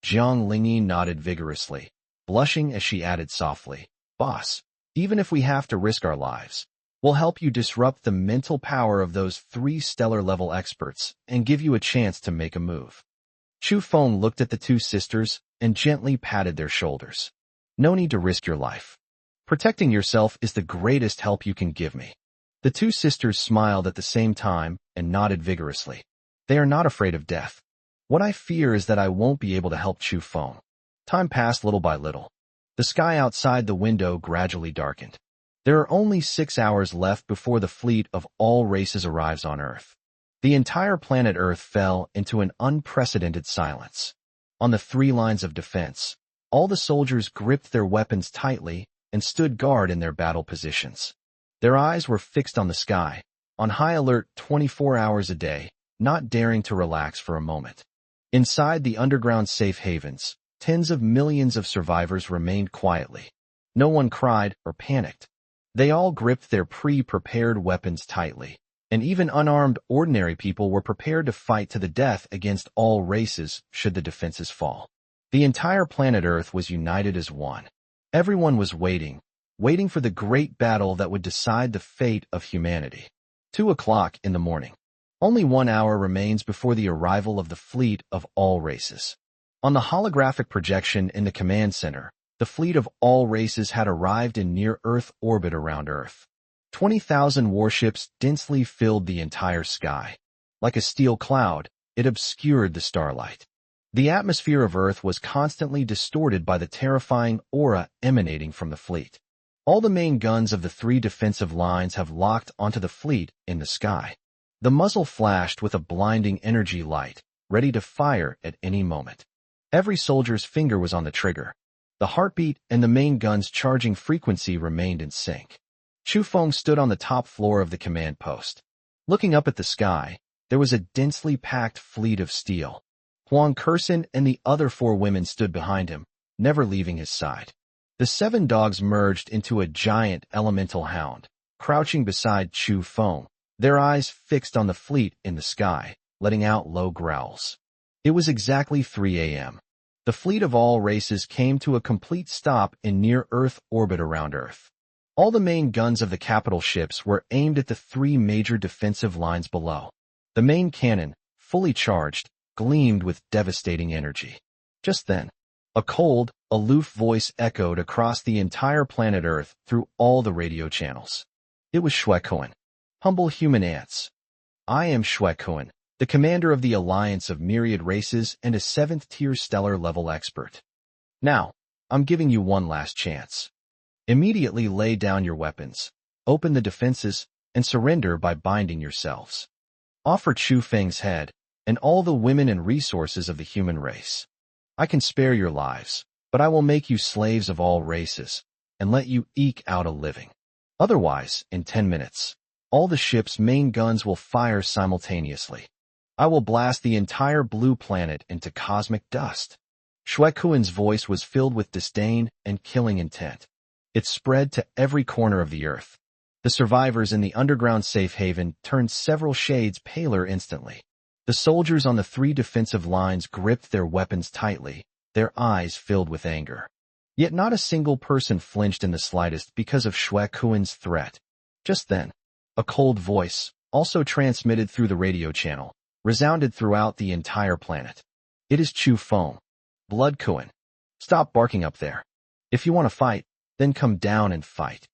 Zhang Lingyin nodded vigorously, blushing as she added softly, Boss, even if we have to risk our lives, we'll help you disrupt the mental power of those 3 stellar-level experts and give you a chance to make a move. Chu Feng looked at the two sisters and gently patted their shoulders. No need to risk your life. Protecting yourself is the greatest help you can give me. The two sisters smiled at the same time and nodded vigorously. They are not afraid of death. What I fear is that I won't be able to help Chu Feng. Time passed little by little. The sky outside the window gradually darkened. There are only 6 hours left before the fleet of all races arrives on Earth. The entire planet Earth fell into an unprecedented silence. On the 3 lines of defense, all the soldiers gripped their weapons tightly and stood guard in their battle positions. Their eyes were fixed on the sky, on high alert 24 hours a day, not daring to relax for a moment. Inside the underground safe havens, tens of millions of survivors remained quietly. No one cried or panicked. They all gripped their pre-prepared weapons tightly, and even unarmed ordinary people were prepared to fight to the death against all races should the defenses fall. The entire planet Earth was united as one. Everyone was waiting for the great battle that would decide the fate of humanity. 2 o'clock in the morning. Only 1 hour remains before the arrival of the fleet of all races. On the holographic projection in the command center, the fleet of all races had arrived in near-Earth orbit around Earth. 20,000 warships densely filled the entire sky. Like a steel cloud, it obscured the starlight. The atmosphere of Earth was constantly distorted by the terrifying aura emanating from the fleet. All the main guns of the 3 defensive lines have locked onto the fleet in the sky. The muzzle flashed with a blinding energy light, ready to fire at any moment. Every soldier's finger was on the trigger. The heartbeat and the main gun's charging frequency remained in sync. Chu Feng stood on the top floor of the command post. Looking up at the sky, there was a densely packed fleet of steel. Huang Kersen and the other 4 women stood behind him, never leaving his side. The 7 dogs merged into a giant elemental hound, crouching beside Chu Feng, their eyes fixed on the fleet in the sky, letting out low growls. It was exactly 3 a.m. The fleet of all races came to a complete stop in near-Earth orbit around Earth. All the main guns of the capital ships were aimed at the 3 major defensive lines below. The main cannon, fully charged, gleamed with devastating energy. Just then, a cold, aloof voice echoed across the entire planet Earth through all the radio channels. It was Shuekuen. Humble human ants. I am Shuekuen, the commander of the Alliance of Myriad Races and a 7th-tier stellar-level expert. Now, I'm giving you one last chance. Immediately lay down your weapons, open the defenses, and surrender by binding yourselves. Offer Chu Feng's head and all the women and resources of the human race. I can spare your lives, but I will make you slaves of all races and let you eke out a living. Otherwise, in 10 minutes, all the ship's main guns will fire simultaneously. I will blast the entire blue planet into cosmic dust. Shui Kuan's voice was filled with disdain and killing intent. It spread to every corner of the earth. The survivors in the underground safe haven turned several shades paler instantly. The soldiers on the 3 defensive lines gripped their weapons tightly, their eyes filled with anger. Yet not a single person flinched in the slightest because of Shui Kuan's threat. Just then, a cold voice, also transmitted through the radio channel, resounded throughout the entire planet. It is Chu Feng. Blood Kuan. Stop barking up there. If you want to fight, then come down and fight.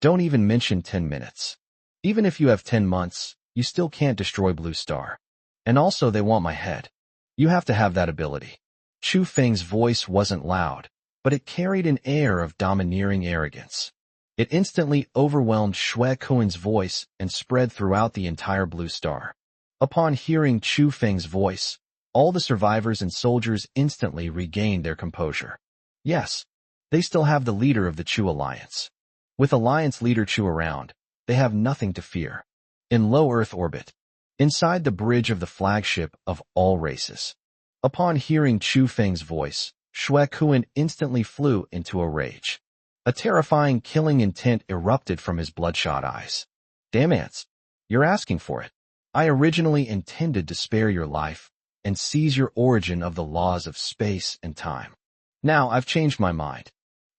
Don't even mention 10 minutes. Even if you have 10 months, you still can't destroy Blue Star. And also they want my head. You have to have that ability. Chu Feng's voice wasn't loud, but it carried an air of domineering arrogance. It instantly overwhelmed Shui Kuan's voice and spread throughout the entire Blue Star. Upon hearing Chu Feng's voice, all the survivors and soldiers instantly regained their composure. Yes, they still have the leader of the Chu Alliance. With Alliance leader Chu around, they have nothing to fear. In low Earth orbit, inside the bridge of the flagship of all races. Upon hearing Chu Feng's voice, Shui Kuan instantly flew into a rage. A terrifying killing intent erupted from his bloodshot eyes. Damn ants, you're asking for it. I originally intended to spare your life and seize your origin of the laws of space and time. Now I've changed my mind.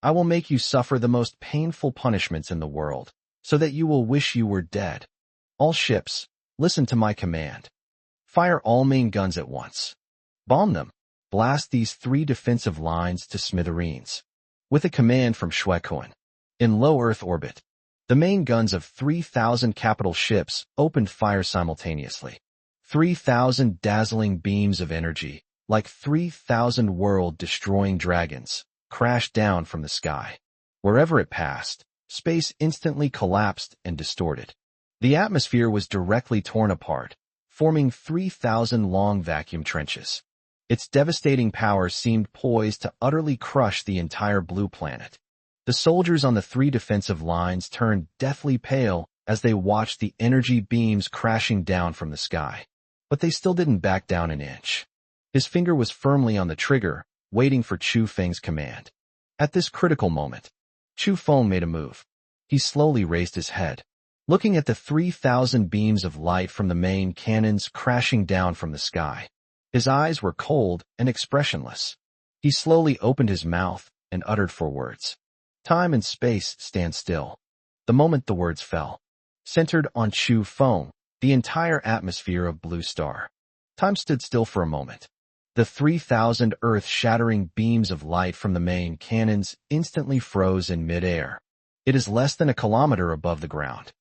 I will make you suffer the most painful punishments in the world, so that you will wish you were dead. All ships, listen to my command. Fire all main guns at once. Bomb them. Blast these 3 defensive lines to smithereens. With a command from Shui Kuan. In low Earth orbit, the main guns of 3,000 capital ships opened fire simultaneously. 3,000 dazzling beams of energy, like 3,000 world-destroying dragons, crashed down from the sky. Wherever it passed, space instantly collapsed and distorted. The atmosphere was directly torn apart, forming 3,000 long vacuum trenches. Its devastating power seemed poised to utterly crush the entire blue planet. The soldiers on the 3 defensive lines turned deathly pale as they watched the energy beams crashing down from the sky. But they still didn't back down an inch. His finger was firmly on the trigger, waiting for Chu Feng's command. At this critical moment, Chu Feng made a move. He slowly raised his head, looking at the 3,000 beams of light from the main cannons crashing down from the sky. His eyes were cold and expressionless. He slowly opened his mouth and uttered 4 words. Time and space stand still. The moment the words fell, centered on Chu Feng, the entire atmosphere of Blue Star. Time stood still for a moment. The 3,000 earth-shattering beams of light from the main cannons instantly froze in mid-air. It is less than a kilometer above the ground.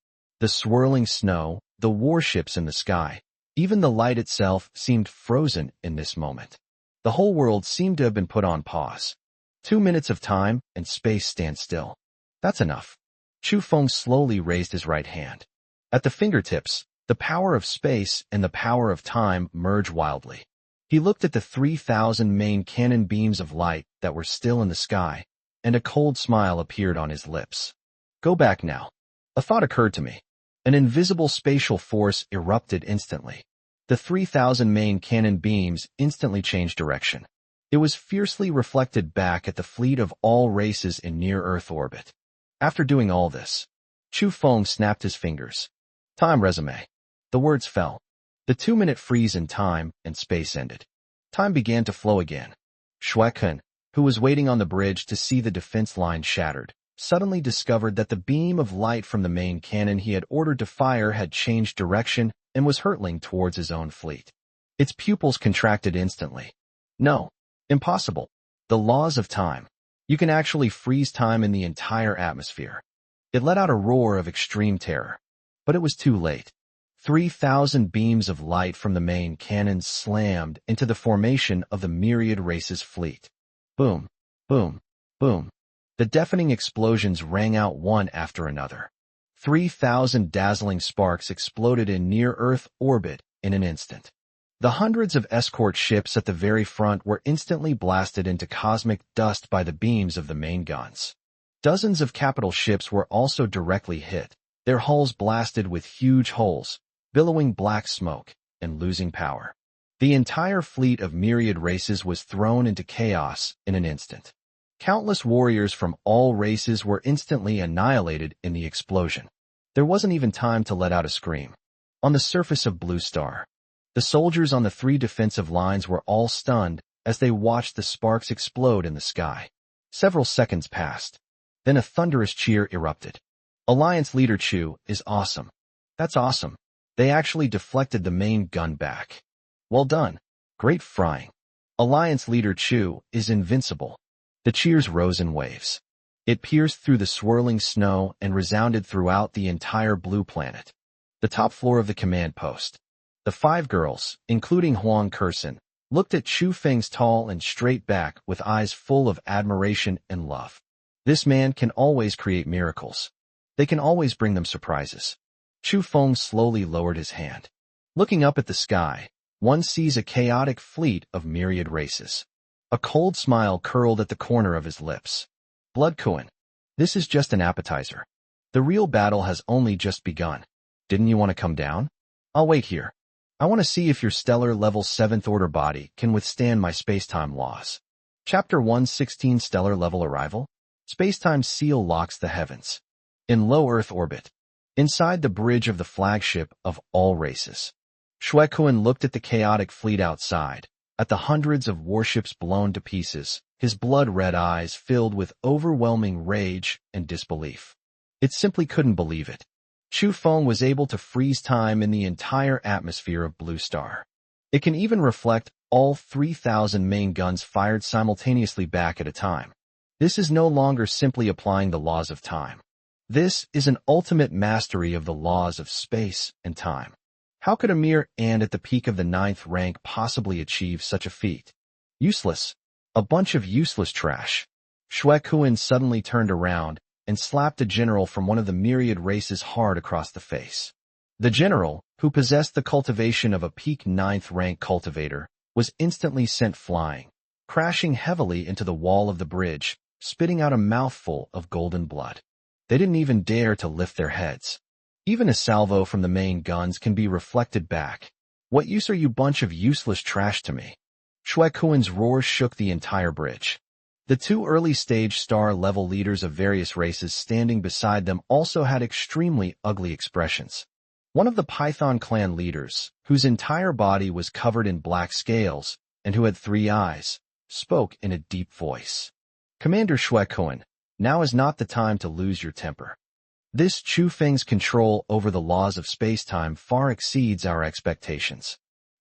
The swirling snow, the warships in the sky, even the light itself seemed frozen in this moment. The whole world seemed to have been put on pause. 2 minutes of time and space stands still. That's enough. Chu Feng slowly raised his right hand. At the fingertips, the power of space and the power of time merge wildly. He looked at the 3,000 main cannon beams of light that were still in the sky, and a cold smile appeared on his lips. Go back now. A thought occurred to me. An invisible spatial force erupted instantly. The 3,000 main cannon beams instantly changed direction. It was fiercely reflected back at the fleet of all races in near-Earth orbit. After doing all this, Chu Feng snapped his fingers. Time resume. The words fell. The 2-minute freeze in time and space ended. Time began to flow again. Shui Kuan, who was waiting on the bridge to see the defense line shattered, suddenly discovered that the beam of light from the main cannon he had ordered to fire had changed direction and was hurtling towards his own fleet. Its pupils contracted instantly. No. Impossible. The laws of time. You can actually freeze time in the entire atmosphere. It let out a roar of extreme terror. But it was too late. 3,000 beams of light from the main cannon slammed into the formation of the myriad races fleet. Boom. Boom. Boom. The deafening explosions rang out one after another. 3,000 dazzling sparks exploded in near-Earth orbit in an instant. The hundreds of escort ships at the very front were instantly blasted into cosmic dust by the beams of the main guns. Dozens of capital ships were also directly hit, their hulls blasted with huge holes, billowing black smoke, and losing power. The entire fleet of myriad races was thrown into chaos in an instant. Countless warriors from all races were instantly annihilated in the explosion. There wasn't even time to let out a scream. On the surface of Blue Star, the soldiers on the 3 defensive lines were all stunned as they watched the sparks explode in the sky. Several seconds passed. Then a thunderous cheer erupted. Alliance leader Chu is awesome. That's awesome. They actually deflected the main gun back. Well done. Great frying. Alliance leader Chu is invincible. The cheers rose in waves. It pierced through the swirling snow and resounded throughout the entire blue planet. The top floor of the command post. The 5 girls, including Huang Kursen, looked at Chu Feng's tall and straight back with eyes full of admiration and love. This man can always create miracles. They can always bring them surprises. Chu Feng slowly lowered his hand. Looking up at the sky, one sees a chaotic fleet of myriad races. A cold smile curled at the corner of his lips. Blood Kuan. This is just an appetizer. The real battle has only just begun. Didn't you want to come down? I'll wait here. I want to see if your stellar level 7th order body can withstand my space-time laws. Chapter 116 Stellar Level Arrival. Space-time seal locks the heavens. In low Earth orbit. Inside the bridge of the flagship of all races. Shui Kuan looked at the chaotic fleet outside, at the hundreds of warships blown to pieces, his blood-red eyes filled with overwhelming rage and disbelief. It simply couldn't believe it. Chu Feng was able to freeze time in the entire atmosphere of Blue Star. It can even reflect all 3,000 main guns fired simultaneously back at a time. This is no longer simply applying the laws of time. This is an ultimate mastery of the laws of space and time. How could a mere ant at the peak of the 9th rank possibly achieve such a feat? Useless. A bunch of useless trash. Shui Kuan suddenly turned around and slapped a general from one of the myriad races hard across the face. The general, who possessed the cultivation of a peak 9th rank cultivator, was instantly sent flying, crashing heavily into the wall of the bridge, spitting out a mouthful of golden blood. They didn't even dare to lift their heads. Even a salvo from the main guns can be reflected back. What use are you bunch of useless trash to me? Shui Kuan's roar shook the entire bridge. The 2 early-stage star-level leaders of various races standing beside them also had extremely ugly expressions. One of the Python clan leaders, whose entire body was covered in black scales and who had 3 eyes, spoke in a deep voice. Commander Shui Kuan, now is not the time to lose your temper. This Chu Feng's control over the laws of space-time far exceeds our expectations.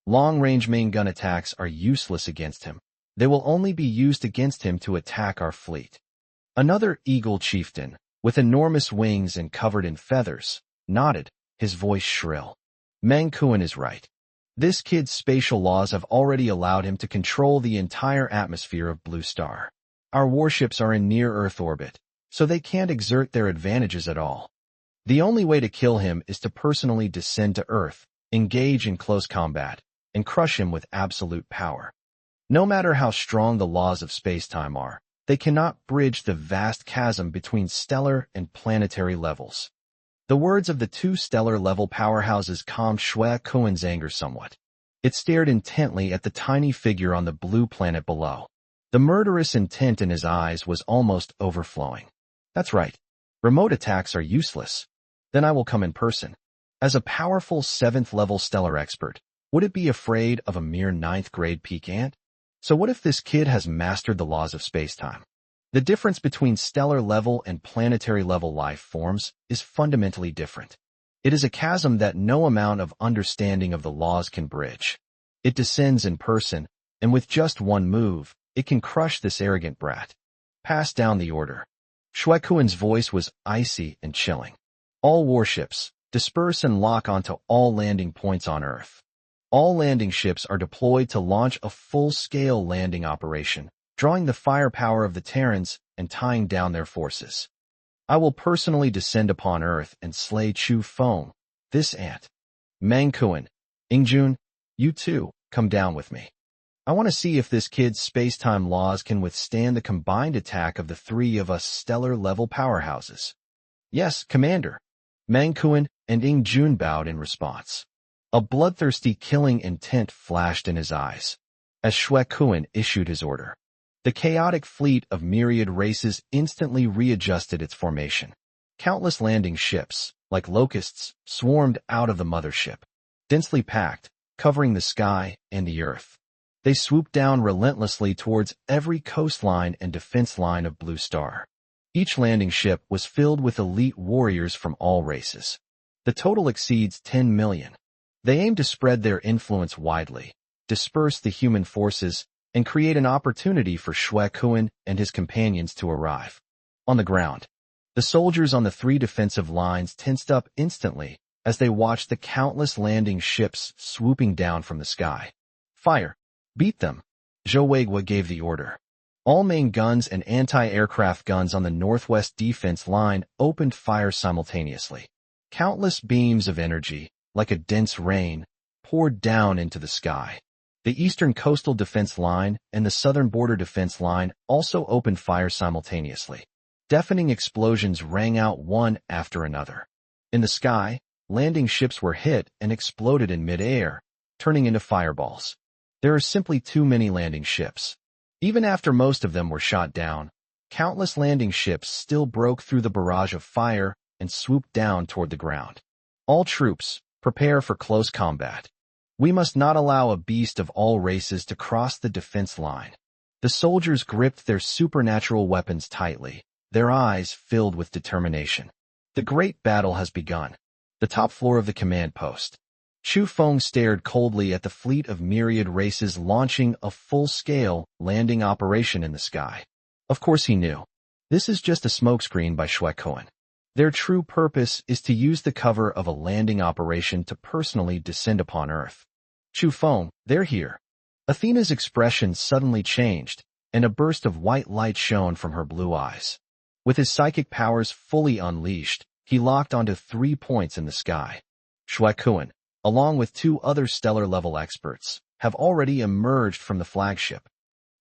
Long-range main gun attacks are useless against him. They will only be used against him to attack our fleet. Another eagle chieftain, with enormous wings and covered in feathers, nodded, his voice shrill. Meng Kuan is right. This kid's spatial laws have already allowed him to control the entire atmosphere of Blue Star. Our warships are in near-Earth orbit, so they can't exert their advantages at all. The only way to kill him is to personally descend to Earth, engage in close combat, and crush him with absolute power. No matter how strong the laws of space-time are, they cannot bridge the vast chasm between stellar and planetary levels. The words of the 2 stellar-level powerhouses calmed Shui Kuan's anger somewhat. It stared intently at the tiny figure on the blue planet below. The murderous intent in his eyes was almost overflowing. That's right. Remote attacks are useless. Then I will come in person. As a powerful 7th-level stellar expert, would it be afraid of a mere 9th-grade peak ant? So what if this kid has mastered the laws of space-time? The difference between stellar-level and planetary-level life forms is fundamentally different. It is a chasm that no amount of understanding of the laws can bridge. It descends in person, and with just one move, it can crush this arrogant brat. Pass down the order. Shui Kuan's voice was icy and chilling. All warships, disperse and lock onto all landing points on Earth. All landing ships are deployed to launch a full-scale landing operation, drawing the firepower of the Terrans and tying down their forces. I will personally descend upon Earth and slay Chu Feng, this ant. Mangkuan, Ingjun, you too, come down with me. I want to see if this kid's space-time laws can withstand the combined attack of the three of us stellar-level powerhouses. Yes, Commander. Mangkuan and Ingjun bowed in response. A bloodthirsty killing intent flashed in his eyes as Shuekuan issued his order. The chaotic fleet of myriad races instantly readjusted its formation. Countless landing ships, like locusts, swarmed out of the mothership, densely packed, covering the sky and the earth. They swooped down relentlessly towards every coastline and defense line of Blue Star. Each landing ship was filled with elite warriors from all races. The total exceeds 10 million. They aim to spread their influence widely, disperse the human forces, and create an opportunity for Shuekuan and his companions to arrive. On the ground, the soldiers on the three defensive lines tensed up instantly as they watched the countless landing ships swooping down from the sky. Fire! Beat them! Zhou gave the order. All main guns and anti-aircraft guns on the northwest defense line opened fire simultaneously. Countless beams of energy, like a dense rain, poured down into the sky. The eastern coastal defense line and the southern border defense line also opened fire simultaneously. Deafening explosions rang out one after another. In the sky, landing ships were hit and exploded in mid-air, turning into fireballs. There are simply too many landing ships. Even after most of them were shot down, countless landing ships still broke through the barrage of fire and swooped down toward the ground. All troops, prepare for close combat. We must not allow a beast of all races to cross the defense line. The soldiers gripped their supernatural weapons tightly, their eyes filled with determination. The great battle has begun. The top floor of the command post. Chu Feng stared coldly at the fleet of myriad races launching a full-scale landing operation in the sky. Of course he knew. This is just a smokescreen by Shuekuan. Their true purpose is to use the cover of a landing operation to personally descend upon Earth. Chu Feng, they're here. Athena's expression suddenly changed, and a burst of white light shone from her blue eyes. With his psychic powers fully unleashed, he locked onto 3 points in the sky. Shuekuan, along with 2 other stellar-level experts, have already emerged from the flagship.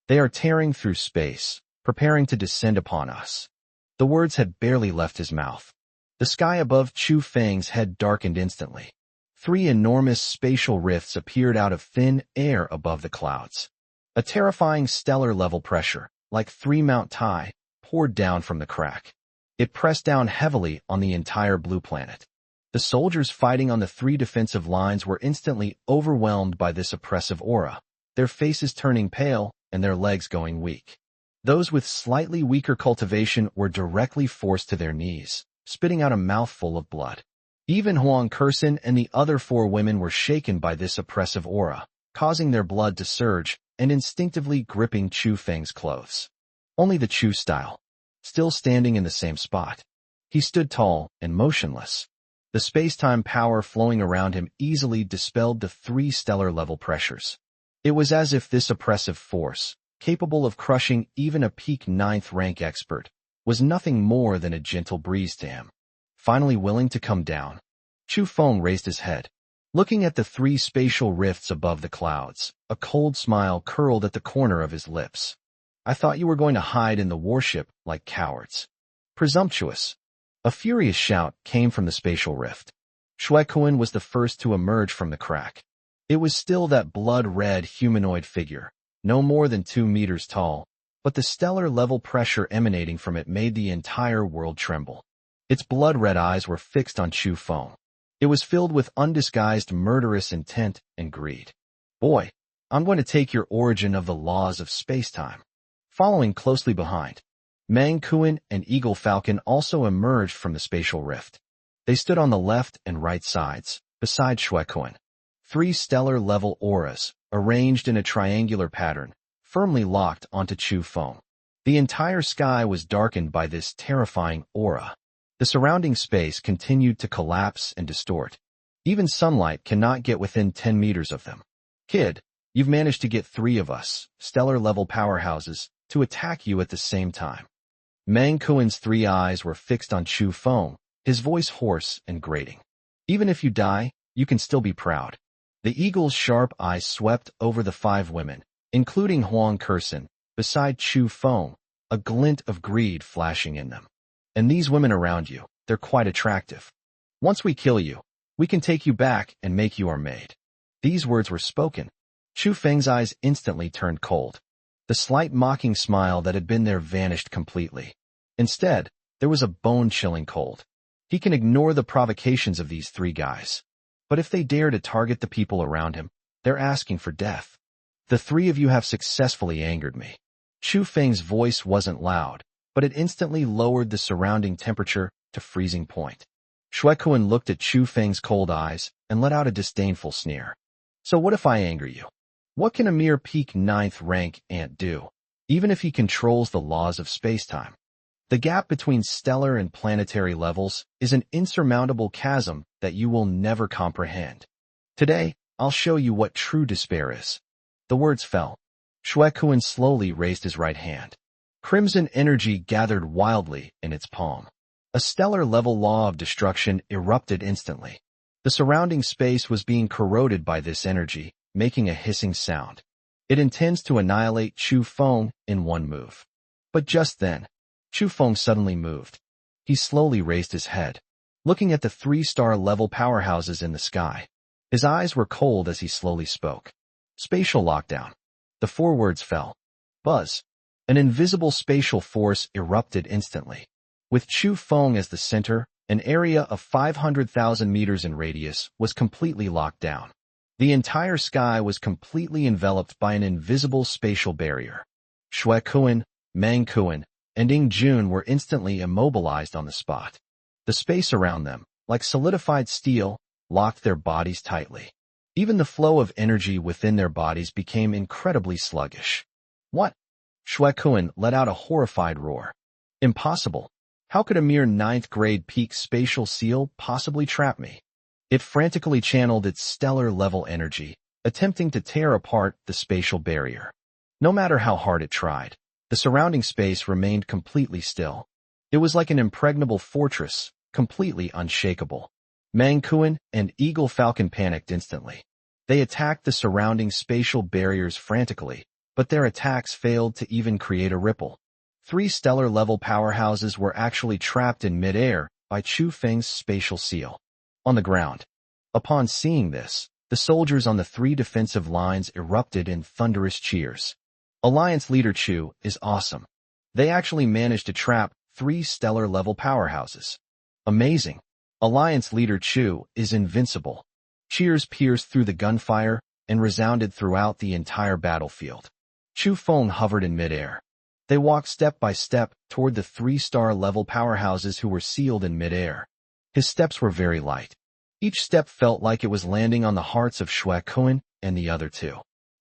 They are tearing through space, preparing to descend upon us. The words had barely left his mouth. The sky above Chu Feng's head darkened instantly. 3 enormous spatial rifts appeared out of thin air above the clouds. A terrifying stellar-level pressure, like 3 Mount Tai, poured down from the crack. It pressed down heavily on the entire blue planet. The soldiers fighting on the 3 defensive lines were instantly overwhelmed by this oppressive aura, their faces turning pale and their legs going weak. Those with slightly weaker cultivation were directly forced to their knees, spitting out a mouthful of blood. Even Huang Kersen and the other 4 women were shaken by this oppressive aura, causing their blood to surge and instinctively gripping Chu Feng's clothes. Only the Chu style, still standing in the same spot. He stood tall and motionless. The space-time power flowing around him easily dispelled the 3 stellar-level pressures. It was as if this oppressive force, capable of crushing even a peak 9th-rank expert, was nothing more than a gentle breeze to him. Finally willing to come down, Chu Feng raised his head. Looking at the 3 spatial rifts above the clouds, a cold smile curled at the corner of his lips. I thought you were going to hide in the warship like cowards. Presumptuous. A furious shout came from the spatial rift. Shuekuan was the first to emerge from the crack. It was still that blood-red humanoid figure, no more than 2 meters tall, but the stellar-level pressure emanating from it made the entire world tremble. Its blood-red eyes were fixed on Chu Feng. It was filled with undisguised murderous intent and greed. Boy, I'm going to take your origin of the laws of space-time. Following closely behind, Mangkuan and Eagle Falcon also emerged from the spatial rift. They stood on the left and right sides, beside Shuekuan. 3 stellar-level auras, arranged in a triangular pattern, firmly locked onto Chu Feng. The entire sky was darkened by this terrifying aura. The surrounding space continued to collapse and distort. Even sunlight cannot get within 10 meters of them. Kid, you've managed to get 3 of us, stellar-level powerhouses, to attack you at the same time. Mang Kuen's three eyes were fixed on Chu Feng, his voice hoarse and grating. Even if you die, you can still be proud. The eagle's sharp eyes swept over the five women, including Huang Kursen, beside Chu Feng, a glint of greed flashing in them. And these women around you, they're quite attractive. Once we kill you, we can take you back and make you our maid. These words were spoken. Chu Feng's eyes instantly turned cold. The slight mocking smile that had been there vanished completely. Instead, there was a bone-chilling cold. He can ignore the provocations of these three guys. But if they dare to target the people around him, they're asking for death. The three of you have successfully angered me. Chu Feng's voice wasn't loud, but it instantly lowered the surrounding temperature to freezing point. Shuekuan looked at Chu Feng's cold eyes and let out a disdainful sneer. So what if I anger you? What can a mere peak 9th rank ant do, even if he controls the laws of spacetime? The gap between stellar and planetary levels is an insurmountable chasm that you will never comprehend. Today, I'll show you what true despair is. The words fell. Shuekuan slowly raised his right hand. Crimson energy gathered wildly in its palm. A stellar-level law of destruction erupted instantly. The surrounding space was being corroded by this energy, making a hissing sound. It intends to annihilate Chu Feng in one move. But just then, Chu Feng suddenly moved. He slowly raised his head, looking at the 3-star level powerhouses in the sky. His eyes were cold as he slowly spoke. Spatial lockdown. The 4 words fell. Buzz. An invisible spatial force erupted instantly. With Chu Feng as the center, an area of 500,000 meters in radius was completely locked down. The entire sky was completely enveloped by an invisible spatial barrier. Shuekuan, Mang Kuen, and Ying Jun were instantly immobilized on the spot. The space around them, like solidified steel, locked their bodies tightly. Even the flow of energy within their bodies became incredibly sluggish. What? Shuekuan let out a horrified roar. Impossible. How could a mere 9th-grade peak spatial seal possibly trap me? It frantically channeled its stellar-level energy, attempting to tear apart the spatial barrier. No matter how hard it tried, the surrounding space remained completely still. It was like an impregnable fortress, completely unshakable. Mang Kuen and Eagle Falcon panicked instantly. They attacked the surrounding spatial barriers frantically, but their attacks failed to even create a ripple. 3 stellar-level powerhouses were actually trapped in mid-air by Chu Feng's spatial seal. On the ground. Upon seeing this, the soldiers on the 3 defensive lines erupted in thunderous cheers. Alliance leader Chu is awesome. They actually managed to trap 3 stellar-level powerhouses. Amazing. Alliance leader Chu is invincible. Cheers pierced through the gunfire and resounded throughout the entire battlefield. Chu Feng hovered in midair. They walked step by step toward the 3-star level powerhouses who were sealed in midair. His steps were very light. Each step felt like it was landing on the hearts of Shuekuan and the other 2.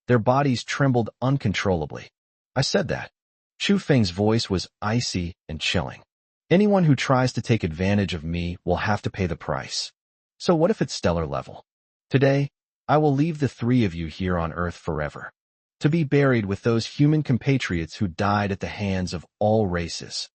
Their bodies trembled uncontrollably. I said that. Chu Feng's voice was icy and chilling. Anyone who tries to take advantage of me will have to pay the price. So what if it's stellar level? Today, I will leave the 3 of you here on Earth forever, to be buried with those human compatriots who died at the hands of all races.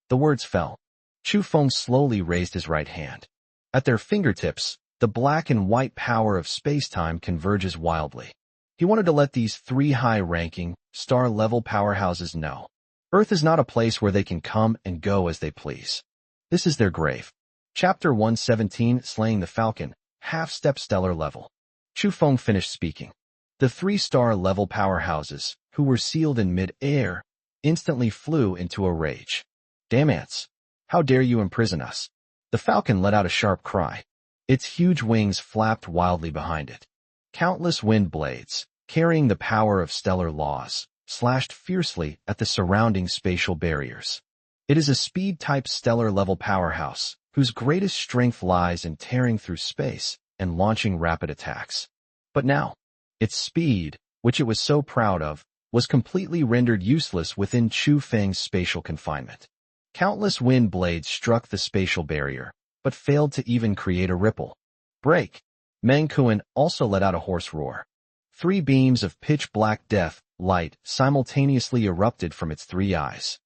The words fell. Chu Feng slowly raised his right hand. At their fingertips, the black and white power of spacetime converges wildly. He wanted to let these 3 high-ranking, star-level powerhouses know. Earth is not a place where they can come and go as they please. This is their grave. Chapter 117, Slaying the Falcon, half-step stellar level. Chu Feng finished speaking. The 3-star level powerhouses, who were sealed in mid-air, instantly flew into a rage. Damn ants! How dare you imprison us? The falcon let out a sharp cry. Its huge wings flapped wildly behind it. Countless wind blades, carrying the power of stellar laws, slashed fiercely at the surrounding spatial barriers. It is a speed-type stellar-level powerhouse, whose greatest strength lies in tearing through space and launching rapid attacks. But now, its speed, which it was so proud of, was completely rendered useless within Chu Feng's spatial confinement. Countless wind blades struck the spatial barrier, but failed to even create a ripple. Break! Mang Kuen also let out a hoarse roar. 3 beams of pitch-black death light simultaneously erupted from its 3 eyes.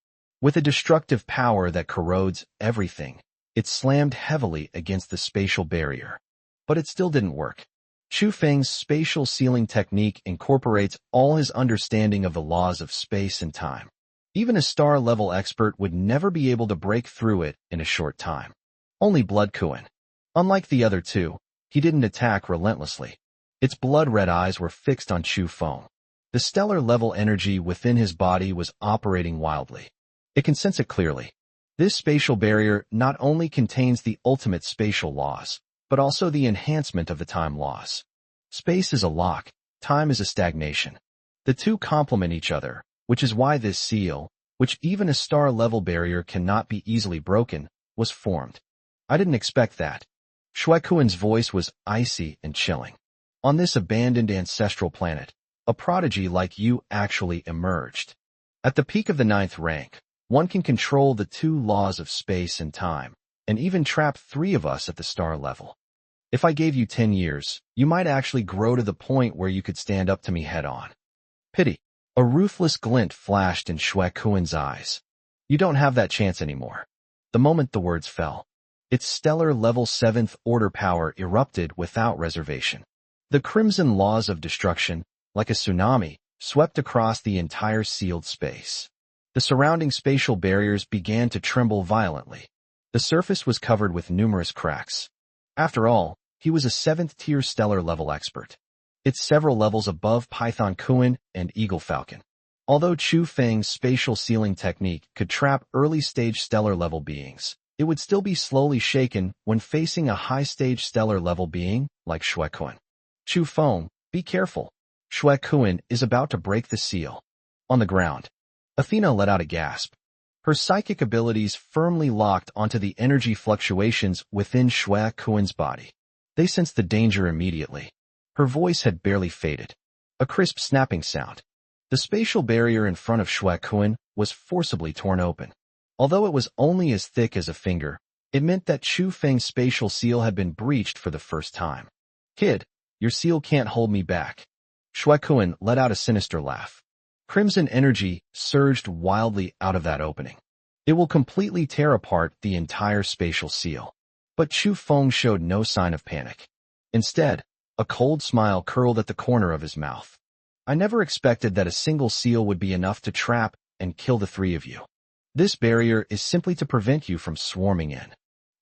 With a destructive power that corrodes everything, it slammed heavily against the spatial barrier. But it still didn't work. Chu Feng's spatial sealing technique incorporates all his understanding of the laws of space and time. Even a star-level expert would never be able to break through it in a short time. Only Blood Kuan. Unlike the other two, he didn't attack relentlessly. Its blood-red eyes were fixed on Chu Feng. The stellar-level energy within his body was operating wildly. It can sense it clearly. This spatial barrier not only contains the ultimate spatial laws, but also the enhancement of the time laws. Space is a lock, time is a stagnation. The two complement each other, which is why this seal, which even a star-level barrier cannot be easily broken, was formed. I didn't expect that. Shui Kuan's voice was icy and chilling. On this abandoned ancestral planet, a prodigy like you actually emerged. At the peak of the 9th rank, one can control the two laws of space and time, and even trap 3 of us at the star level. If I gave you 10 years, you might actually grow to the point where you could stand up to me head-on. Pity. A ruthless glint flashed in Shui Kuan's eyes. You don't have that chance anymore. The moment the words fell, its stellar level 7th order power erupted without reservation. The crimson laws of destruction, like a tsunami, swept across the entire sealed space. The surrounding spatial barriers began to tremble violently. The surface was covered with numerous cracks. After all, he was a 7th-tier stellar-level expert. It's several levels above Python Kuan and Eagle Falcon. Although Chu Feng's spatial sealing technique could trap early-stage stellar-level beings, it would still be slowly shaken when facing a high-stage stellar-level being like Shui Kuan. Chu Feng, be careful. Shui Kuan is about to break the seal. On the ground, Athena let out a gasp. Her psychic abilities firmly locked onto the energy fluctuations within Shui Kuan's body. They sensed the danger immediately. Her voice had barely faded. A crisp snapping sound. The spatial barrier in front of Shui Kuan was forcibly torn open. Although it was only as thick as a finger, it meant that Chu Feng's spatial seal had been breached for the first time. Kid, your seal can't hold me back. Shui Kuan let out a sinister laugh. Crimson energy surged wildly out of that opening. It will completely tear apart the entire spatial seal. But Chu Feng showed no sign of panic. Instead, a cold smile curled at the corner of his mouth. I never expected that a single seal would be enough to trap and kill the 3 of you. This barrier is simply to prevent you from swarming in.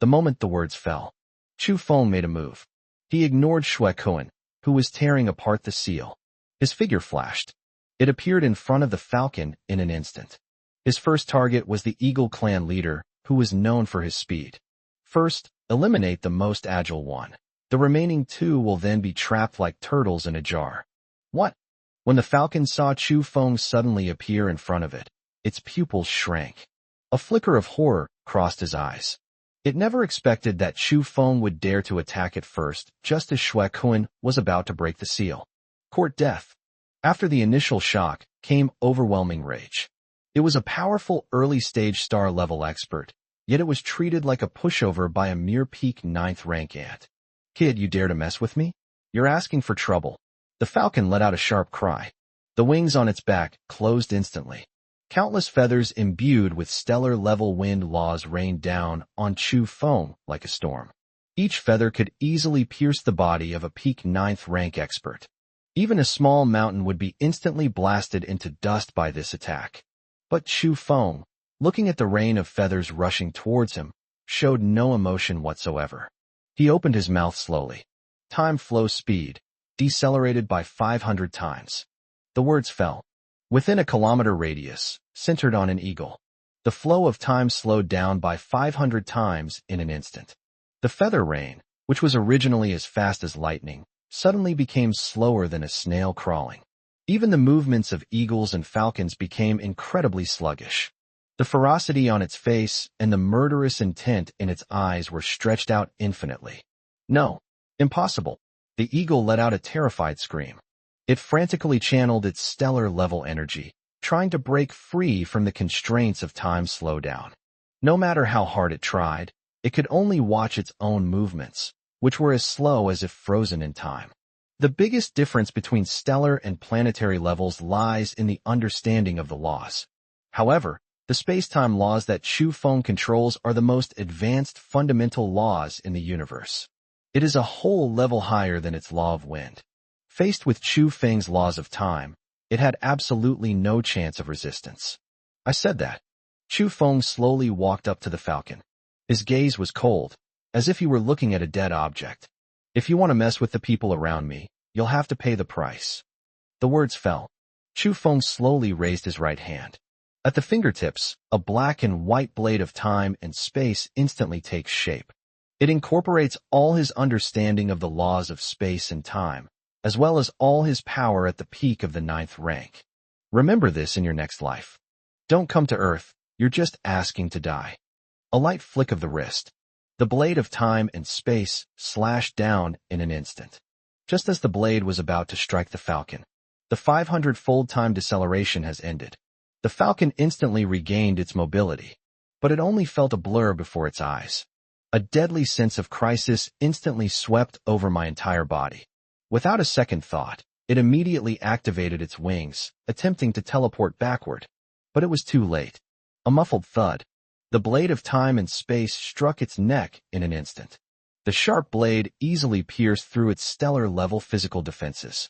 The moment the words fell, Chu Feng made a move. He ignored Shui Kuan, who was tearing apart the seal. His figure flashed. It appeared in front of the Falcon in an instant. His first target was the Eagle clan leader, who was known for his speed. First, eliminate the most agile one. The remaining 2 will then be trapped like turtles in a jar. What? When the Falcon saw Chu Feng suddenly appear in front of it, its pupils shrank. A flicker of horror crossed his eyes. It never expected that Chu Feng would dare to attack it first, just as Shui Kuan was about to break the seal. Court death. After the initial shock came overwhelming rage. It was a powerful early-stage star-level expert, yet it was treated like a pushover by a mere peak 9th rank ant. Kid, you dare to mess with me? You're asking for trouble. The Falcon let out a sharp cry. The wings on its back closed instantly. Countless feathers imbued with stellar-level wind laws rained down on Chu Feng like a storm. Each feather could easily pierce the body of a peak 9th rank expert. Even a small mountain would be instantly blasted into dust by this attack. But Chu Feng, looking at the rain of feathers rushing towards him, showed no emotion whatsoever. He opened his mouth slowly. Time flow speed, decelerated by 500 times. The words fell. Within a kilometer radius, centered on an eagle. The flow of time slowed down by 500 times in an instant. The feather rain, which was originally as fast as lightning, suddenly became slower than a snail crawling. Even the movements of eagles and falcons became incredibly sluggish. The ferocity on its face and the murderous intent in its eyes were stretched out infinitely. No, impossible. The eagle let out a terrified scream. It frantically channeled its stellar-level energy, trying to break free from the constraints of time slowdown. No matter how hard it tried, it could only watch its own movements, which were as slow as if frozen in time. The biggest difference between stellar and planetary levels lies in the understanding of the laws. However, The space-time laws that Chu Feng controls are the most advanced fundamental laws in the universe. It is a whole level higher than its law of wind. Faced with Chu Feng's laws of time, it had absolutely no chance of resistance. I said that. Chu Feng slowly walked up to the falcon. His gaze was cold, as if he were looking at a dead object. If you want to mess with the people around me, you'll have to pay the price. The words fell. Chu Feng slowly raised his right hand. At the fingertips, a black and white blade of time and space instantly takes shape. It incorporates all his understanding of the laws of space and time, as well as all his power at the peak of the 9th rank. Remember this in your next life. Don't come to Earth, you're just asking to die. A light flick of the wrist. The blade of time and space slashed down in an instant. Just as the blade was about to strike the falcon, the 500-fold time deceleration has ended. The falcon instantly regained its mobility, but it only felt a blur before its eyes. A deadly sense of crisis instantly swept over my entire body. Without a second thought, it immediately activated its wings, attempting to teleport backward. But it was too late. A muffled thud. The blade of time and space struck its neck in an instant. The sharp blade easily pierced through its stellar-level physical defenses.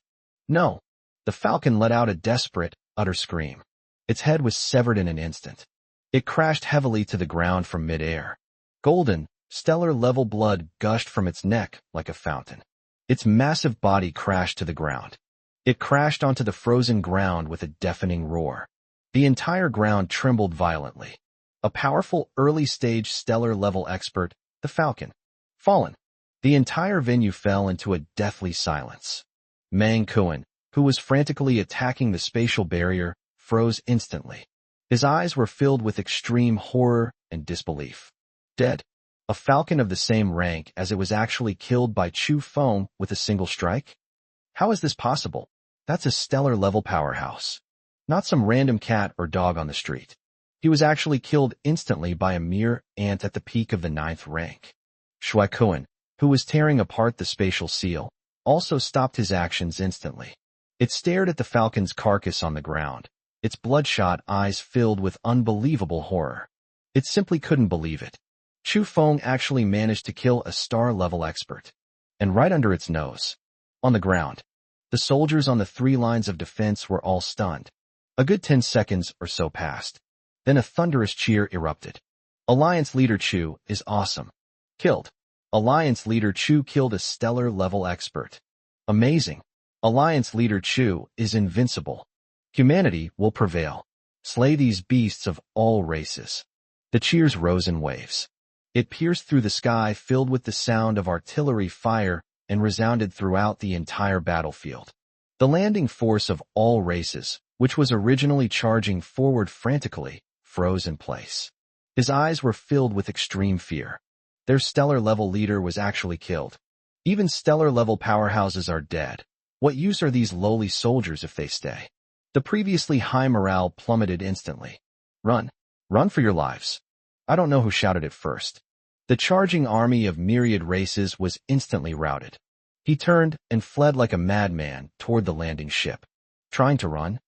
No! The falcon let out a desperate, utter scream. Its head was severed in an instant. It crashed heavily to the ground from mid-air. Golden, stellar-level blood gushed from its neck like a fountain. Its massive body crashed to the ground. It crashed onto the frozen ground with a deafening roar. The entire ground trembled violently. A powerful early-stage stellar-level expert, the falcon, fallen. The entire venue fell into a deathly silence. Mang Kuan, who was frantically attacking the spatial barrier, froze instantly. His eyes were filled with extreme horror and disbelief. Dead. A falcon of the same rank as it was actually killed by Chu Feng with a single strike? How is this possible? That's a stellar-level powerhouse. Not some random cat or dog on the street. He was actually killed instantly by a mere ant at the peak of the 9th rank. Shui Kuan, who was tearing apart the spatial seal, also stopped his actions instantly. It stared at the falcon's carcass on the ground, its bloodshot eyes filled with unbelievable horror. It simply couldn't believe it. Chu Feng actually managed to kill a star-level expert. And right under its nose. On the ground. The soldiers on the 3 lines of defense were all stunned. A good 10 seconds or so passed. Then a thunderous cheer erupted. Alliance Leader Chu is awesome. Killed. Alliance Leader Chu killed a stellar-level expert. Amazing. Alliance Leader Chu is invincible. Humanity will prevail. Slay these beasts of all races. The cheers rose in waves. It pierced through the sky filled with the sound of artillery fire and resounded throughout the entire battlefield. The landing force of all races, which was originally charging forward frantically, froze in place. His eyes were filled with extreme fear. Their stellar-level leader was actually killed. Even stellar-level powerhouses are dead. What use are these lowly soldiers if they stay? The previously high morale plummeted instantly. Run. Run for your lives. I don't know who shouted it first. The charging army of myriad races was instantly routed. He turned and fled like a madman toward the landing ship. Trying to run,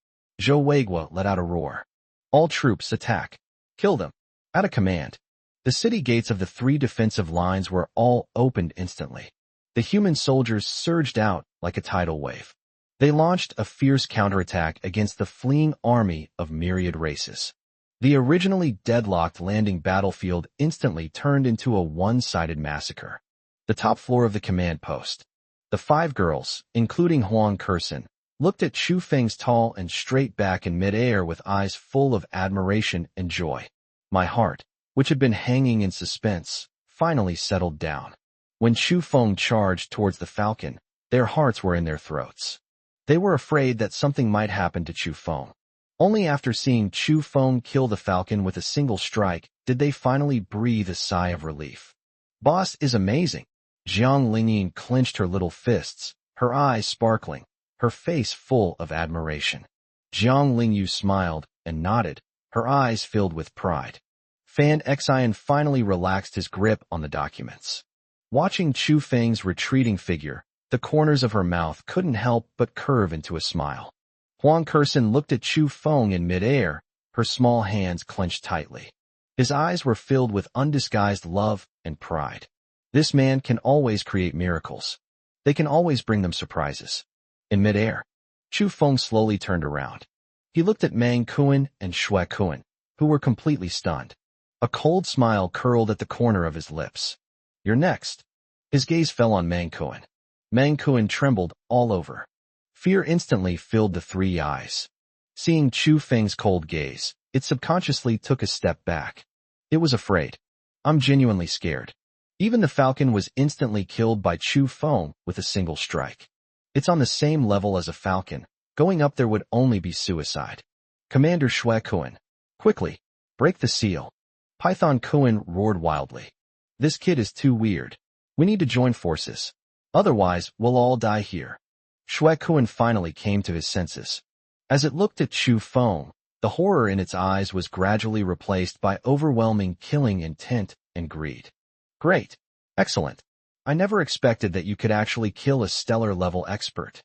Zhou Weiguo let out a roar. All troops attack. Kill them. At a command. The city gates of the 3 defensive lines were all opened instantly. The human soldiers surged out like a tidal wave. They launched a fierce counterattack against the fleeing army of myriad races. The originally deadlocked landing battlefield instantly turned into a one-sided massacre. The top floor of the command post. The 5 girls, including Huang Kursen, looked at Chu Feng's tall and straight back in mid-air with eyes full of admiration and joy. My heart, which had been hanging in suspense, finally settled down. When Chu Feng charged towards the falcon, their hearts were in their throats. They were afraid that something might happen to Chu Feng. Only after seeing Chu Feng kill the falcon with a single strike did they finally breathe a sigh of relief. Boss is amazing. Jiang Lingyin clenched her little fists, her eyes sparkling, her face full of admiration. Jiang Lingyu smiled and nodded, her eyes filled with pride. Fan Xian finally relaxed his grip on the documents. Watching Chu Feng's retreating figure, the corners of her mouth couldn't help but curve into a smile. Huang Kursen looked at Chu Feng in mid-air, her small hands clenched tightly. His eyes were filled with undisguised love and pride. This man can always create miracles. They can always bring them surprises. In midair, Chu Feng slowly turned around. He looked at Mang Kuan and Shui Kuan, who were completely stunned. A cold smile curled at the corner of his lips. "You're next." His gaze fell on Mang Kuan. Mang Kuan trembled all over. Fear instantly filled the three eyes. Seeing Chu Feng's cold gaze, it subconsciously took a step back. It was afraid. "I'm genuinely scared." Even the falcon was instantly killed by Chu Feng with a single strike. It's on the same level as a falcon. Going up there would only be suicide. "Commander Shui Kuan, quickly, break the seal." Python Kuan roared wildly. "This kid is too weird. We need to join forces. Otherwise, we'll all die here." Shui Kuan finally came to his senses. As it looked at Chu Feng, the horror in its eyes was gradually replaced by overwhelming killing intent and greed. "Great. Excellent. I never expected that you could actually kill a stellar-level expert.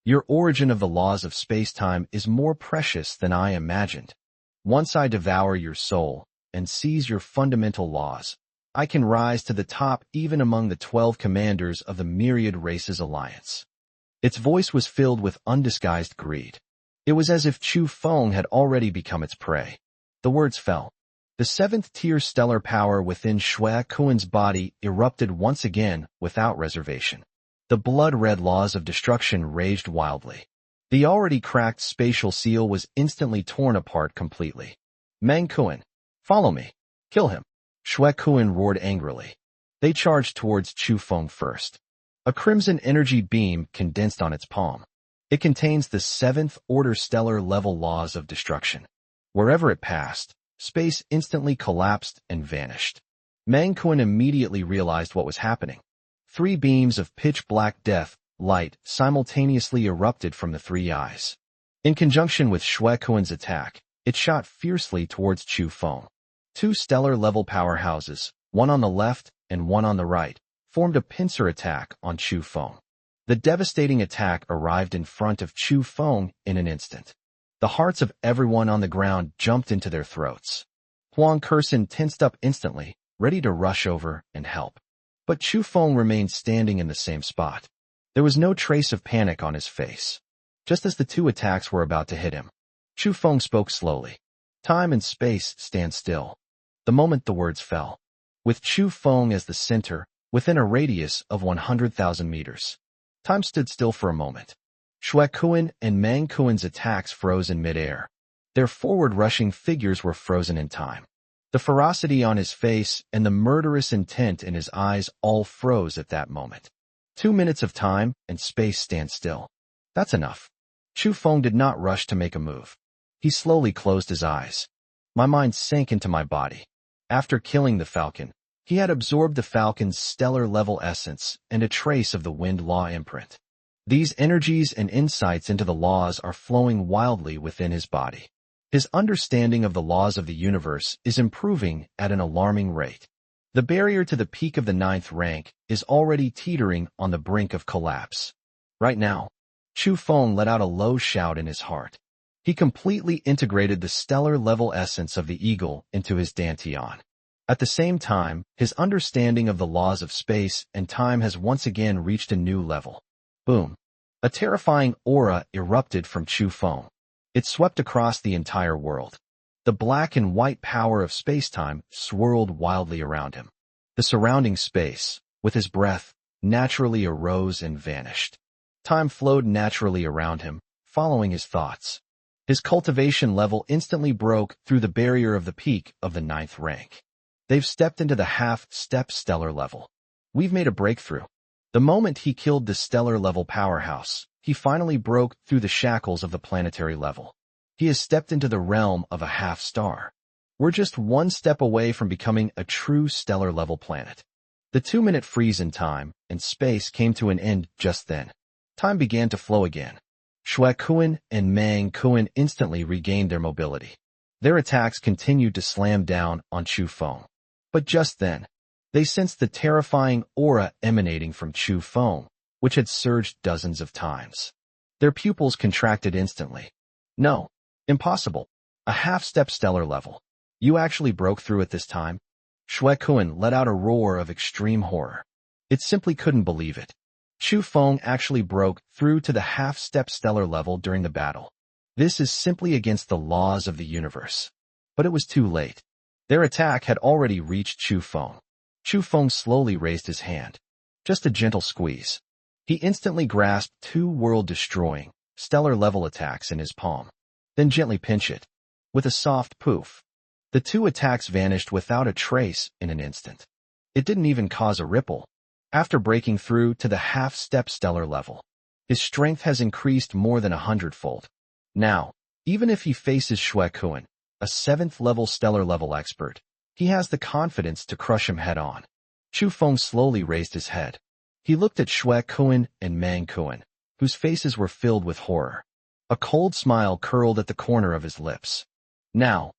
Your origin of the laws of space-time is more precious than I imagined. Once I devour your soul and seize your fundamental laws, I can rise to the top even among the 12 commanders of the Myriad Races Alliance." Its voice was filled with undisguised greed. It was as if Chu Feng had already become its prey. The words fell. The seventh-tier stellar power within Shui Kuan's body erupted once again without reservation. The blood-red laws of destruction raged wildly. The already cracked spatial seal was instantly torn apart completely. "Mang Kuan, follow me. Kill him." Shui Kuan roared angrily. They charged towards Chu Feng first. A crimson energy beam condensed on its palm. It contains the seventh-order stellar-level laws of destruction. Wherever it passed, space instantly collapsed and vanished. Mang Kuan immediately realized what was happening. 3 beams of pitch-black death light simultaneously erupted from the 3 eyes. In conjunction with Shui Kuan's attack, it shot fiercely towards Chu Feng. 2 stellar-level powerhouses, one on the left and one on the right, formed a pincer attack on Chu Feng. The devastating attack arrived in front of Chu Feng in an instant. The hearts of everyone on the ground jumped into their throats. Huang Kursin tensed up instantly, ready to rush over and help. But Chu Feng remained standing in the same spot. There was no trace of panic on his face. Just as the 2 attacks were about to hit him, Chu Feng spoke slowly. "Time and space stand still." The moment the words fell, with Chu Feng as the center, within a radius of 100,000 meters, time stood still for a moment. Shui Kuan and Mang Kuan's attacks froze in midair. Their forward-rushing figures were frozen in time. The ferocity on his face and the murderous intent in his eyes all froze at that moment. 2 minutes of time and space stand still. That's enough. Chu Feng did not rush to make a move. He slowly closed his eyes. My mind sank into my body. After killing the falcon, he had absorbed the falcon's stellar-level essence and a trace of the wind law imprint. These energies and insights into the laws are flowing wildly within his body. His understanding of the laws of the universe is improving at an alarming rate. The barrier to the peak of the 9th rank is already teetering on the brink of collapse. Right now, Chu Feng let out a low shout in his heart. He completely integrated the stellar-level essence of the eagle into his dantian. At the same time, his understanding of the laws of space and time has once again reached a new level. Boom. A terrifying aura erupted from Chu Feng. It swept across the entire world. The black and white power of space-time swirled wildly around him. The surrounding space, with his breath, naturally arose and vanished. Time flowed naturally around him, following his thoughts. His cultivation level instantly broke through the barrier of the peak of the 9th rank. They've stepped into the half-step stellar level. We've made a breakthrough. The moment he killed the stellar-level powerhouse, he finally broke through the shackles of the planetary level. He has stepped into the realm of a half-star. We're just one step away from becoming a true stellar-level planet. The 2-minute freeze in time and space came to an end just then. Time began to flow again. Shui Kuan and Mang Kuan instantly regained their mobility. Their attacks continued to slam down on Chu Feng. But just then, they sensed the terrifying aura emanating from Chu Feng, which had surged dozens of times. Their pupils contracted instantly. No, impossible. A half-step stellar level. You actually broke through it this time? Shui Kun let out a roar of extreme horror. It simply couldn't believe it. Chu Feng actually broke through to the half-step stellar level during the battle. This is simply against the laws of the universe. But it was too late. Their attack had already reached Chu Feng. Chu Feng slowly raised his hand. Just a gentle squeeze. He instantly grasped two world-destroying, stellar-level attacks in his palm. Then gently pinch it. With a soft poof. The two attacks vanished without a trace in an instant. It didn't even cause a ripple. After breaking through to the half-step stellar level, his strength has increased more than 100-fold. Now, even if he faces Shui Kun, a 7th-level stellar-level expert, he has the confidence to crush him head-on. Chu Feng slowly raised his head. He looked at Shui Kun and Mang Kun, whose faces were filled with horror. A cold smile curled at the corner of his lips. Now,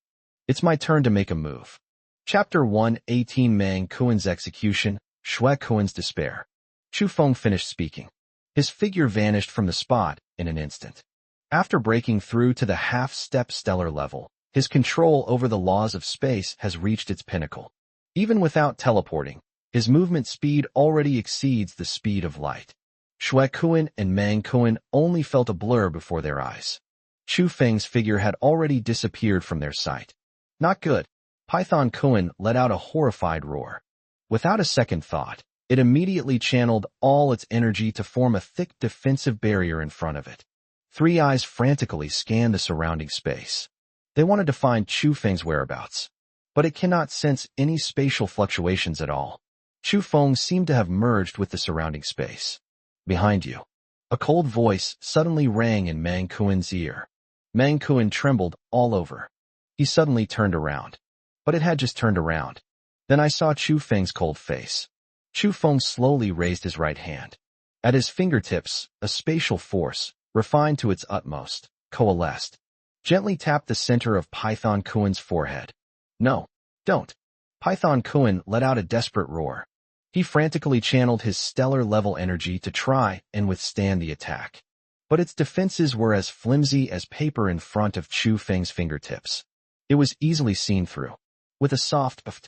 it's my turn to make a move. Chapter 118 Mang Kun's execution, Shui Kun's despair. Chu Feng finished speaking. His figure vanished from the spot in an instant. After breaking through to the half-step stellar level, his control over the laws of space has reached its pinnacle. Even without teleporting, his movement speed already exceeds the speed of light. Shui Kun and Mang Kun only felt a blur before their eyes. Chu Feng's figure had already disappeared from their sight. Not good. Python Kun let out a horrified roar. Without a second thought, it immediately channeled all its energy to form a thick defensive barrier in front of it. Three eyes frantically scanned the surrounding space. They wanted to find Chu Feng's whereabouts, but it cannot sense any spatial fluctuations at all. Chu Feng seemed to have merged with the surrounding space. Behind you. A cold voice suddenly rang in Mang Kun's ear. Mang Kun trembled all over. He suddenly turned around. But it had just turned around. Then I saw Chu Feng's cold face. Chu Feng slowly raised his right hand. At his fingertips, a spatial force, refined to its utmost, coalesced. Gently tapped the center of Python Kun's forehead. No, don't. Python Kun let out a desperate roar. He frantically channeled his stellar-level energy to try and withstand the attack. But its defenses were as flimsy as paper in front of Chu Feng's fingertips. It was easily seen through. With a soft puff,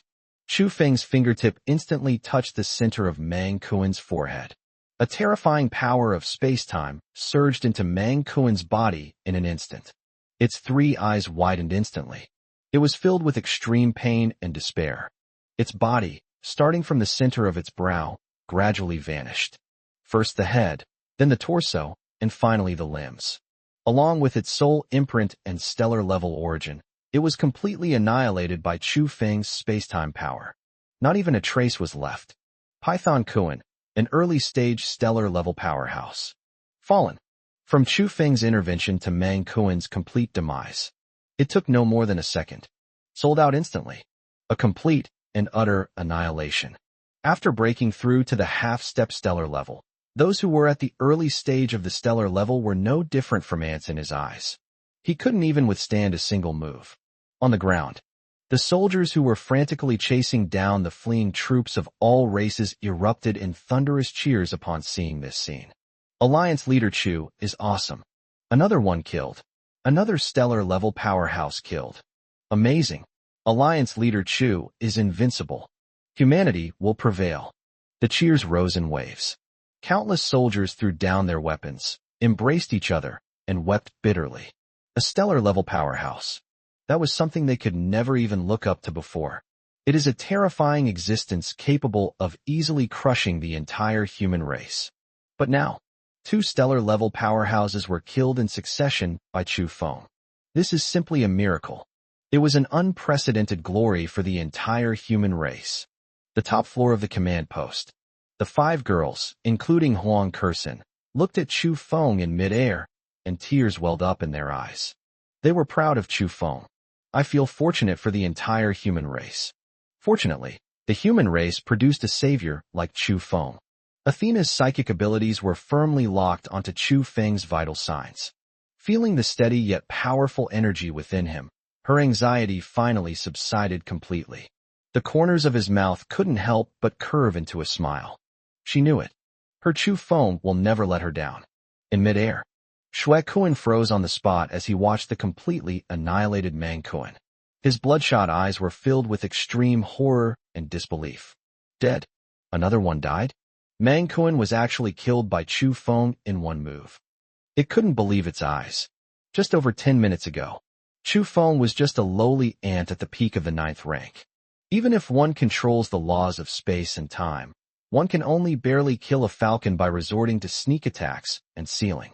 Chu Feng's fingertip instantly touched the center of Mang Kun's forehead. A terrifying power of space-time surged into Mang Kun's body in an instant. Its three eyes widened instantly. It was filled with extreme pain and despair. Its body, starting from the center of its brow, gradually vanished. First the head, then the torso, and finally the limbs. Along with its sole imprint and stellar-level origin, it was completely annihilated by Chu Feng's space-time power. Not even a trace was left. Python Kun, an early-stage stellar-level powerhouse. Fallen. From Chu Feng's intervention to Mang Kun's complete demise. It took no more than a second. Sold out instantly. A complete and utter annihilation. After breaking through to the half-step stellar level, those who were at the early stage of the stellar level were no different from ants in his eyes. He couldn't even withstand a single move. On the ground, the soldiers who were frantically chasing down the fleeing troops of all races erupted in thunderous cheers upon seeing this scene. Alliance leader Chu is awesome. Another one killed. Another stellar-level powerhouse killed. Amazing. Alliance leader Chu is invincible. Humanity will prevail. The cheers rose in waves. Countless soldiers threw down their weapons, embraced each other, and wept bitterly. A stellar-level powerhouse. That was something they could never even look up to before. It is a terrifying existence capable of easily crushing the entire human race. But now, two stellar-level powerhouses were killed in succession by Chu Feng. This is simply a miracle. It was an unprecedented glory for the entire human race. The top floor of the command post. The five girls, including Huang Kersen, looked at Chu Feng in midair, and tears welled up in their eyes. They were proud of Chu Feng. I feel fortunate for the entire human race. Fortunately, the human race produced a savior like Chu Feng. Athena's psychic abilities were firmly locked onto Chu Feng's vital signs. Feeling the steady yet powerful energy within him, her anxiety finally subsided completely. The corners of his mouth couldn't help but curve into a smile. She knew it. Her Chu Feng will never let her down. In midair, Shue Kun froze on the spot as he watched the completely annihilated Mang Kun. His bloodshot eyes were filled with extreme horror and disbelief. Dead. Another one died? Mang Kun was actually killed by Chu Feng in one move. It couldn't believe its eyes. Just over 10 minutes ago, Chu Feng was just a lowly ant at the peak of the 9th rank. Even if one controls the laws of space and time, one can only barely kill a falcon by resorting to sneak attacks and sealing.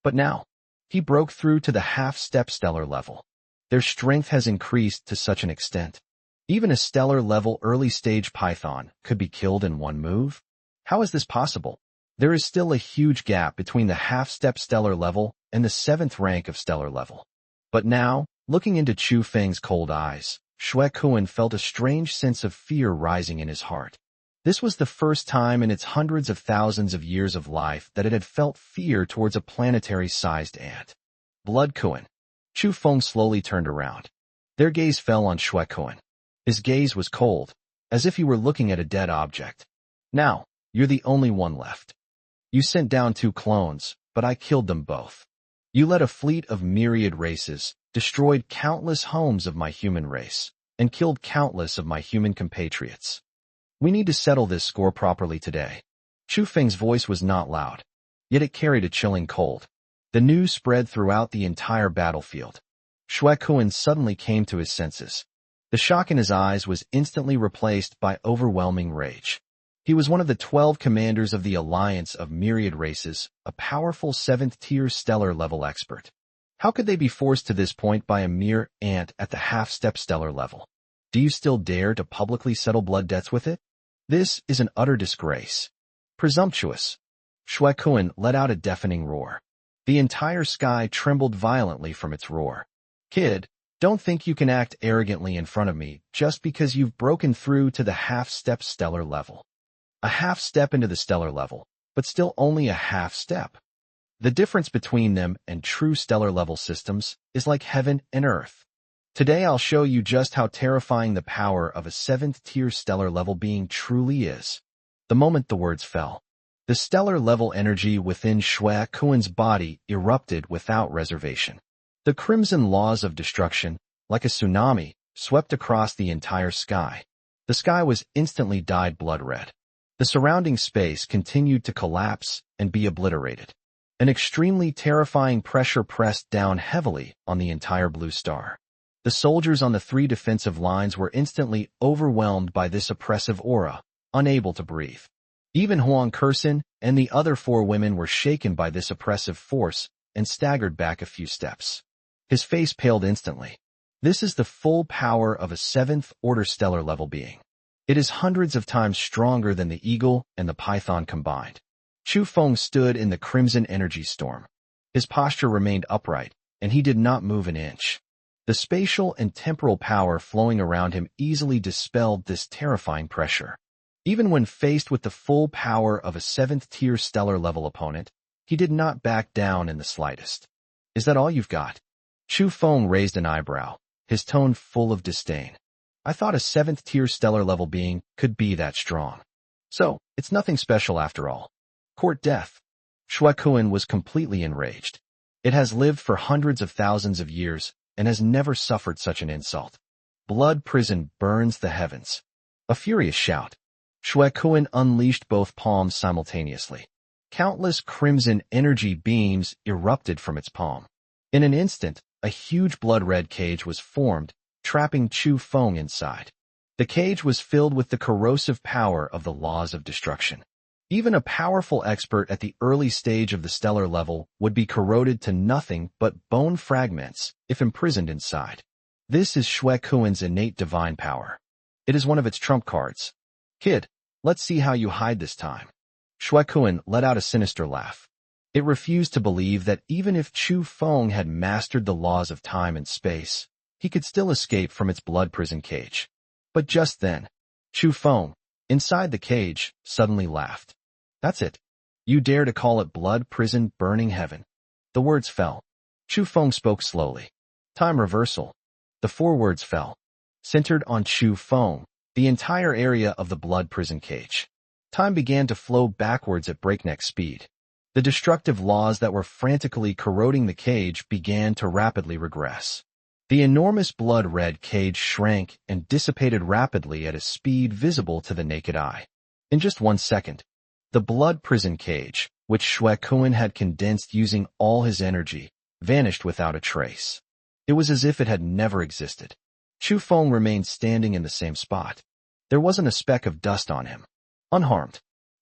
But now, he broke through to the half-step stellar level. Their strength has increased to such an extent. Even a stellar-level early-stage python could be killed in one move? How is this possible? There is still a huge gap between the half-step stellar level and the 7th rank of stellar level. But now, looking into Chu Feng's cold eyes, Shue Kun felt a strange sense of fear rising in his heart. This was the first time in its hundreds of thousands of years of life that it had felt fear towards a planetary-sized ant. Blood Kun. Chu Feng slowly turned around. Their gaze fell on Shue Kun. His gaze was cold, as if he were looking at a dead object. Now, you're the only one left. You sent down 2 clones, but I killed them both. You led a fleet of myriad races, destroyed countless homes of my human race, and killed countless of my human compatriots. We need to settle this score properly today. Chu Feng's voice was not loud, yet it carried a chilling cold. The news spread throughout the entire battlefield. Shue Kun suddenly came to his senses. The shock in his eyes was instantly replaced by overwhelming rage. He was one of the 12 commanders of the Alliance of Myriad Races, a powerful 7th-tier stellar-level expert. How could they be forced to this point by a mere ant at the half-step stellar level? Do you still dare to publicly settle blood debts with it? This is an utter disgrace. Presumptuous. Shue Kun let out a deafening roar. The entire sky trembled violently from its roar. Kid, don't think you can act arrogantly in front of me just because you've broken through to the half-step stellar level. A half step into the stellar level, but still only a half step. The difference between them and true stellar level systems is like heaven and earth. Today I'll show you just how terrifying the power of a 7th-tier stellar level being truly is. The moment the words fell, the stellar level energy within Shue Kun's body erupted without reservation. The crimson laws of destruction, like a tsunami, swept across the entire sky. The sky was instantly dyed blood red. The surrounding space continued to collapse and be obliterated. An extremely terrifying pressure pressed down heavily on the entire blue star. The soldiers on the 3 defensive lines were instantly overwhelmed by this oppressive aura, unable to breathe. Even Huang Kersen and the other 4 women were shaken by this oppressive force and staggered back a few steps. His face paled instantly. This is the full power of a 7th-order stellar level being. It is hundreds of times stronger than the eagle and the python combined. Chu Feng stood in the crimson energy storm. His posture remained upright, and he did not move an inch. The spatial and temporal power flowing around him easily dispelled this terrifying pressure. Even when faced with the full power of a 7th-tier stellar-level opponent, he did not back down in the slightest. Is that all you've got? Chu Feng raised an eyebrow, his tone full of disdain. I thought a 7th-tier stellar-level being could be that strong. So, it's nothing special after all. Court death. Shue Kun was completely enraged. It has lived for hundreds of thousands of years and has never suffered such an insult. Blood prison burns the heavens. A furious shout. Shue Kun unleashed both palms simultaneously. Countless crimson energy beams erupted from its palm. In an instant, a huge blood-red cage was formed, trapping Chu Feng inside. The cage was filled with the corrosive power of the laws of destruction. Even a powerful expert at the early stage of the stellar level would be corroded to nothing but bone fragments if imprisoned inside. This is Shue Kun's innate divine power. It is one of its trump cards. Kid, let's see how you hide this time. Shue Kun let out a sinister laugh. It refused to believe that even if Chu Feng had mastered the laws of time and space, he could still escape from its blood prison cage. But just then, Chu Feng, inside the cage, suddenly laughed. That's it. You dare to call it blood prison burning heaven. The words fell. Chu Feng spoke slowly. Time reversal. The 4 words fell. Centered on Chu Feng, the entire area of the blood prison cage. Time began to flow backwards at breakneck speed. The destructive laws that were frantically corroding the cage began to rapidly regress. The enormous blood-red cage shrank and dissipated rapidly at a speed visible to the naked eye. In just 1 second, the blood prison cage, which Chu Feng had condensed using all his energy, vanished without a trace. It was as if it had never existed. Chu Feng remained standing in the same spot. There wasn't a speck of dust on him. Unharmed.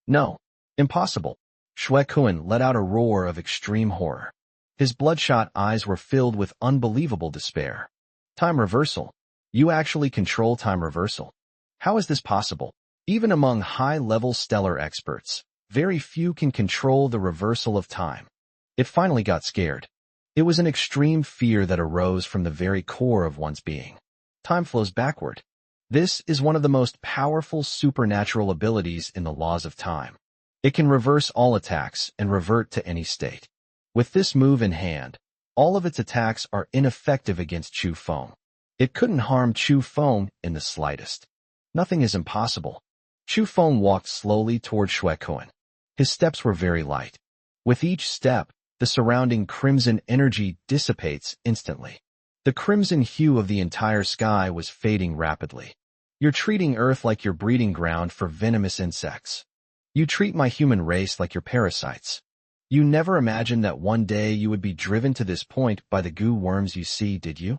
No. Impossible. Chu Feng let out a roar of extreme horror. His bloodshot eyes were filled with unbelievable despair. Time reversal. You actually control time reversal. How is this possible? Even among high-level stellar experts, very few can control the reversal of time. It finally got scared. It was an extreme fear that arose from the very core of one's being. Time flows backward. This is one of the most powerful supernatural abilities in the laws of time. It can reverse all attacks and revert to any state. With this move in hand, all of its attacks are ineffective against Chu Feng. It couldn't harm Chu Feng in the slightest. Nothing is impossible. Chu Feng walked slowly toward Chu Feng. His steps were very light. With each step, the surrounding crimson energy dissipates instantly. The crimson hue of the entire sky was fading rapidly. You're treating Earth like your breeding ground for venomous insects. You treat my human race like your parasites. You never imagined that one day you would be driven to this point by the goo worms you see, did you?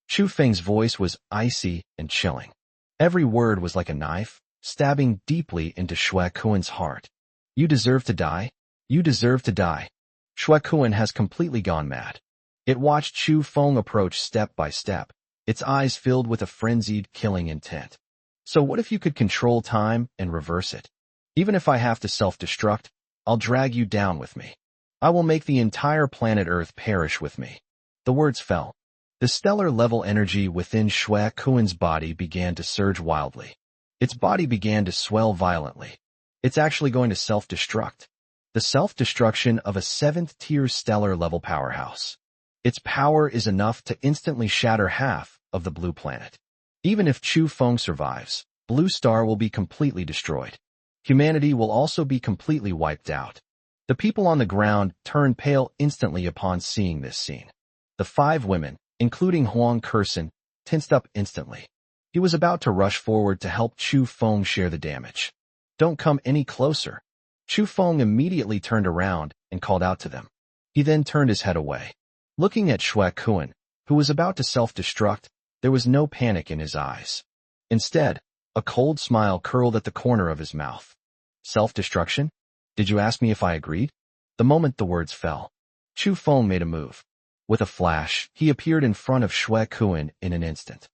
Chu Feng's voice was icy and chilling. Every word was like a knife, stabbing deeply into Chu Feng's heart. You deserve to die. You deserve to die. Chu Feng has completely gone mad. It watched Chu Feng approach step by step, its eyes filled with a frenzied, killing intent. So what if you could control time and reverse it? Even if I have to self-destruct, I'll drag you down with me. I will make the entire planet Earth perish with me. The words fell. The stellar-level energy within Chu Feng's body began to surge wildly. Its body began to swell violently. It's actually going to self-destruct. The self-destruction of a 7th-tier stellar-level powerhouse. Its power is enough to instantly shatter half of the blue planet. Even if Chu Feng survives, Blue Star will be completely destroyed. Humanity will also be completely wiped out. The people on the ground turned pale instantly upon seeing this scene. The 5 women, including Huang Kursen, tensed up instantly. He was about to rush forward to help Chu Feng share the damage. Don't come any closer. Chu Feng immediately turned around and called out to them. He then turned his head away. Looking at Chu Feng, who was about to self-destruct, there was no panic in his eyes. Instead, a cold smile curled at the corner of his mouth. Self-destruction? Did you ask me if I agreed? The moment the words fell, Chu Feng made a move. With a flash, he appeared in front of Chu Feng in an instant.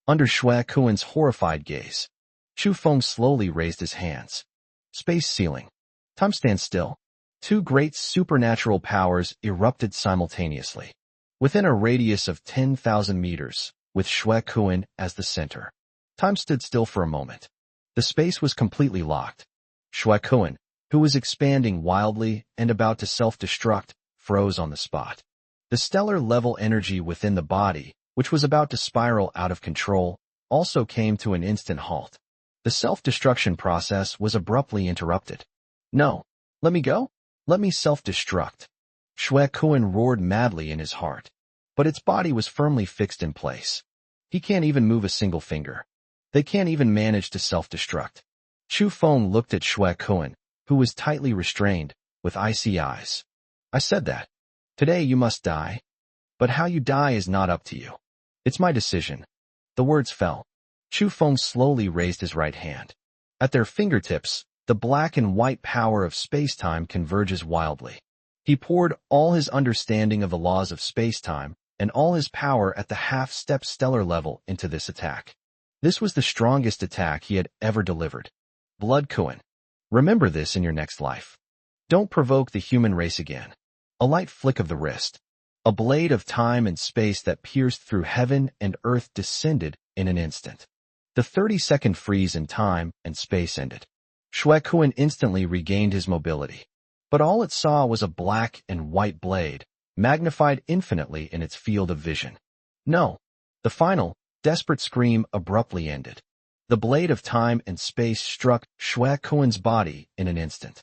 Under Chu Feng's horrified gaze, Chu Feng slowly raised his hands. Space ceiling. Time stands still. 2 great supernatural powers erupted simultaneously. Within a radius of 10,000 meters, with Chu Feng as the center. Time stood still for a moment. The space was completely locked. Chu Feng, who was expanding wildly and about to self-destruct, froze on the spot. The stellar-level energy within the body, which was about to spiral out of control, also came to an instant halt. The self-destruction process was abruptly interrupted. No. Let me go? Let me self-destruct. Chu Feng roared madly in his heart. But its body was firmly fixed in place. He can't even move a single finger. They can't even manage to self-destruct. Chu Feng looked at Chu Feng, who was tightly restrained, with icy eyes. I said that. Today you must die. But how you die is not up to you. It's my decision. The words fell. Chu Feng slowly raised his right hand. At their fingertips, the black and white power of space-time converges wildly. He poured all his understanding of the laws of space-time and all his power at the half-step stellar level into this attack. This was the strongest attack he had ever delivered. Blood Cohen. Remember this in your next life. Don't provoke the human race again. A light flick of the wrist. A blade of time and space that pierced through heaven and earth descended in an instant. The 30-second freeze in time and space ended. Chu Feng instantly regained his mobility. But all it saw was a black and white blade, magnified infinitely in its field of vision. No. The final, desperate scream abruptly ended. The blade of time and space struck Chu Feng's body in an instant.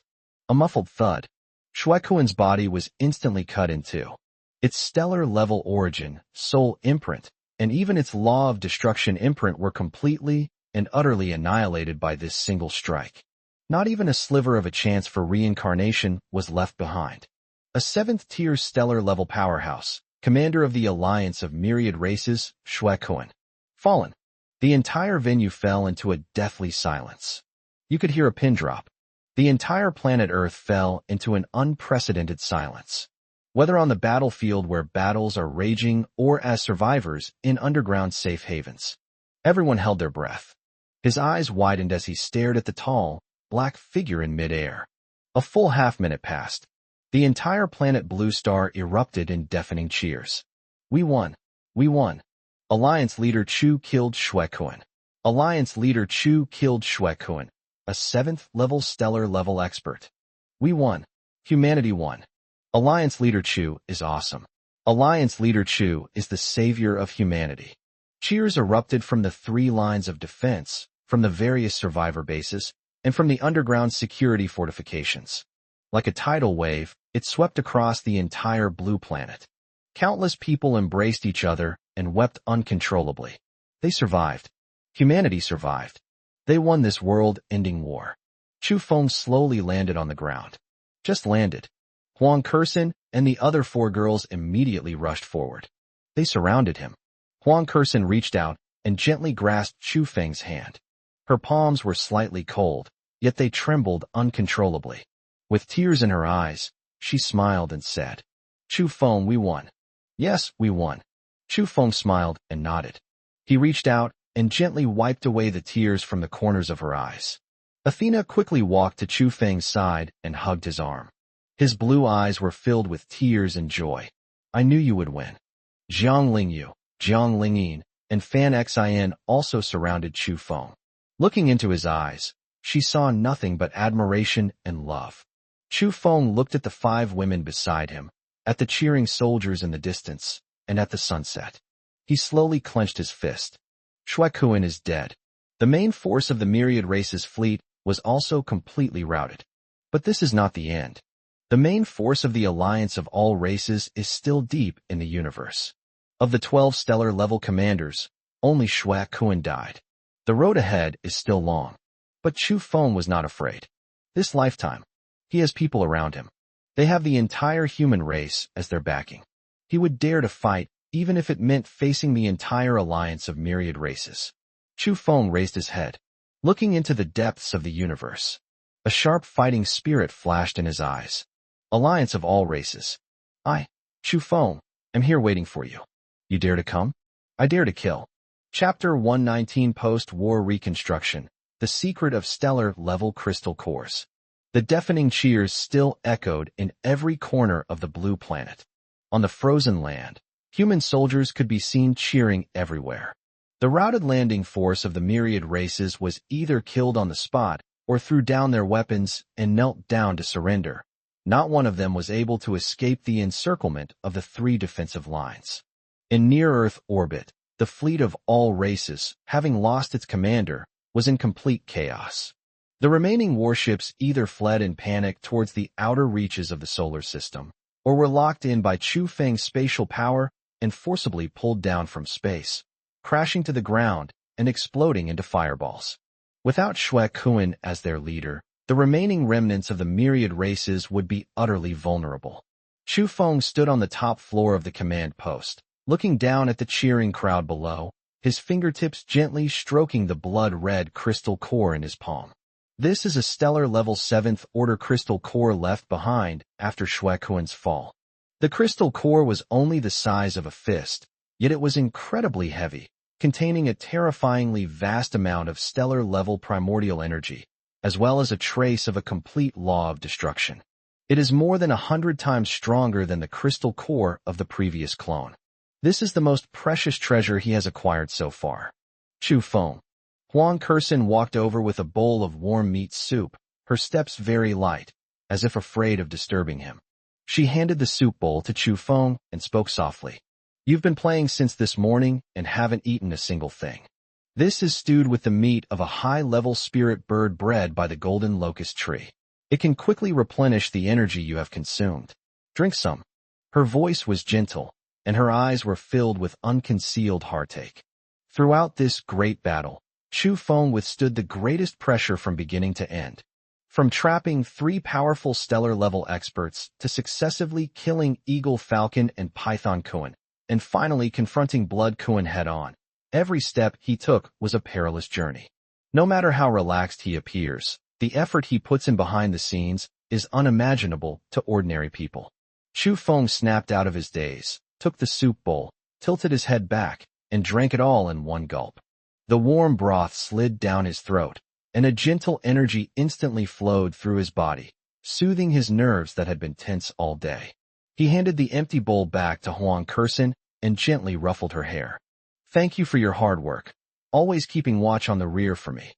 A muffled thud. Shuequan's body was instantly cut in two. Its stellar-level origin, soul imprint, and even its law of destruction imprint were completely and utterly annihilated by this single strike. Not even a sliver of a chance for reincarnation was left behind. A 7th-tier stellar-level powerhouse, commander of the alliance of myriad races, Shuequan. Fallen. The entire venue fell into a deathly silence. You could hear a pin drop. The entire planet Earth fell into an unprecedented silence. Whether on the battlefield where battles are raging or as survivors in underground safe havens. Everyone held their breath. His eyes widened as he stared at the tall, black figure in midair. A full half-minute passed. The entire planet Blue Star erupted in deafening cheers. We won. We won. Alliance leader Chu killed Shuequan. Alliance leader Chu killed Shuequan, a 7th-level stellar-level expert. We won. Humanity won. Alliance leader Chu is awesome. Alliance leader Chu is the savior of humanity. Cheers erupted from the 3 lines of defense, from the various survivor bases, and from the underground security fortifications. Like a tidal wave, it swept across the entire blue planet. Countless people embraced each other and wept uncontrollably. They survived. Humanity survived. They won this world-ending war. Chu Feng slowly landed on the ground. Just landed. Huang Kursin and the other 4 girls immediately rushed forward. They surrounded him. Huang Kursin reached out and gently grasped Chu Feng's hand. Her palms were slightly cold, yet they trembled uncontrollably. With tears in her eyes, she smiled and said, "Chu Feng, we won." "Yes, we won." Chu Feng smiled and nodded. He reached out and gently wiped away the tears from the corners of her eyes. Athena quickly walked to Chu Feng's side and hugged his arm. His blue eyes were filled with tears and joy. "I knew you would win." Jiang Lingyu, Jiang Lingyin, and Fan Xin also surrounded Chu Feng. Looking into his eyes, she saw nothing but admiration and love. Chu Feng looked at the 5 women beside him, at the cheering soldiers in the distance, and at the sunset. He slowly clenched his fist. Shuequan is dead. The main force of the myriad races fleet was also completely routed. But this is not the end. The main force of the alliance of all races is still deep in the universe. Of the 12 stellar-level commanders, only Shuequan died. The road ahead is still long. But Chu Feng was not afraid. This lifetime, he has people around him. They have the entire human race as their backing. He would dare to fight, even if it meant facing the entire alliance of myriad races. Chu Feng raised his head, looking into the depths of the universe. A sharp fighting spirit flashed in his eyes. Alliance of all races. I, Chu Feng, am here waiting for you. You dare to come? I dare to kill. Chapter 119 Post-War Reconstruction. The Secret of Stellar-Level Crystal Cores. The deafening cheers still echoed in every corner of the blue planet. On the frozen land, human soldiers could be seen cheering everywhere. The routed landing force of the myriad races was either killed on the spot or threw down their weapons and knelt down to surrender. Not one of them was able to escape the encirclement of the 3 defensive lines. In near-Earth orbit, the fleet of all races, having lost its commander, was in complete chaos. The remaining warships either fled in panic towards the outer reaches of the solar system, or were locked in by Chu Feng's spatial power and forcibly pulled down from space, crashing to the ground and exploding into fireballs. Without Shuequan as their leader, the remaining remnants of the myriad races would be utterly vulnerable. Chu Feng stood on the top floor of the command post, looking down at the cheering crowd below, his fingertips gently stroking the blood-red crystal core in his palm. This is a stellar-level 7th-order crystal core left behind after Shuequan's fall. The crystal core was only the size of a fist, yet it was incredibly heavy, containing a terrifyingly vast amount of stellar-level primordial energy, as well as a trace of a complete law of destruction. It is more than 100 times stronger than the crystal core of the previous clone. This is the most precious treasure he has acquired so far. Chu Feng. Huang Kursin walked over with a bowl of warm meat soup, her steps very light, as if afraid of disturbing him. She handed the soup bowl to Chu Feng and spoke softly. "You've been playing since this morning and haven't eaten a single thing. This is stewed with the meat of a high-level spirit bird bred by the golden locust tree. It can quickly replenish the energy you have consumed. Drink some. Her voice was gentle, and her eyes were filled with unconcealed heartache. Throughout this great battle, Chu Feng withstood the greatest pressure from beginning to end. From trapping 3 powerful stellar-level experts to successively killing Eagle Falcon and Python Kuan, and finally confronting Blood Kuan head-on, every step he took was a perilous journey. No matter how relaxed he appears, the effort he puts in behind the scenes is unimaginable to ordinary people. Chu Feng snapped out of his daze, took the soup bowl, tilted his head back, and drank it all in one gulp. The warm broth slid down his throat, and a gentle energy instantly flowed through his body, soothing his nerves that had been tense all day. He handed the empty bowl back to Huang Kursin and gently ruffled her hair. "Thank you for your hard work, always keeping watch on the rear for me."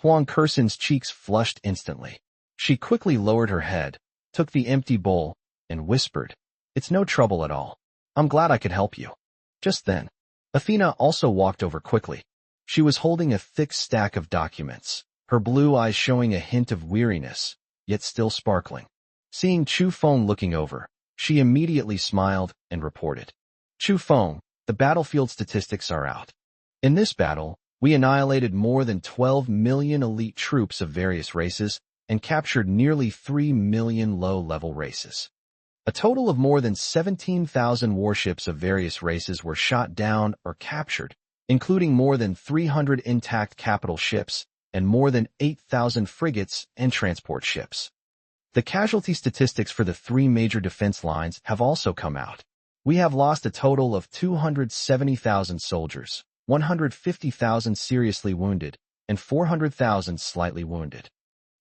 Huang Kursin's cheeks flushed instantly. She quickly lowered her head, took the empty bowl, and whispered, "It's no trouble at all. I'm glad I could help you." Just then, Athena also walked over quickly. She was holding a thick stack of documents, her blue eyes showing a hint of weariness, yet still sparkling. Seeing Chu Feng looking over, she immediately smiled and reported, "Chu Feng, the battlefield statistics are out. In this battle, we annihilated more than 12 million elite troops of various races and captured nearly 3 million low-level races. A total of more than 17,000 warships of various races were shot down or captured, including more than 300 intact capital ships and more than 8,000 frigates and transport ships. The casualty statistics for the 3 major defense lines have also come out. We have lost a total of 270,000 soldiers, 150,000 seriously wounded, and 400,000 slightly wounded."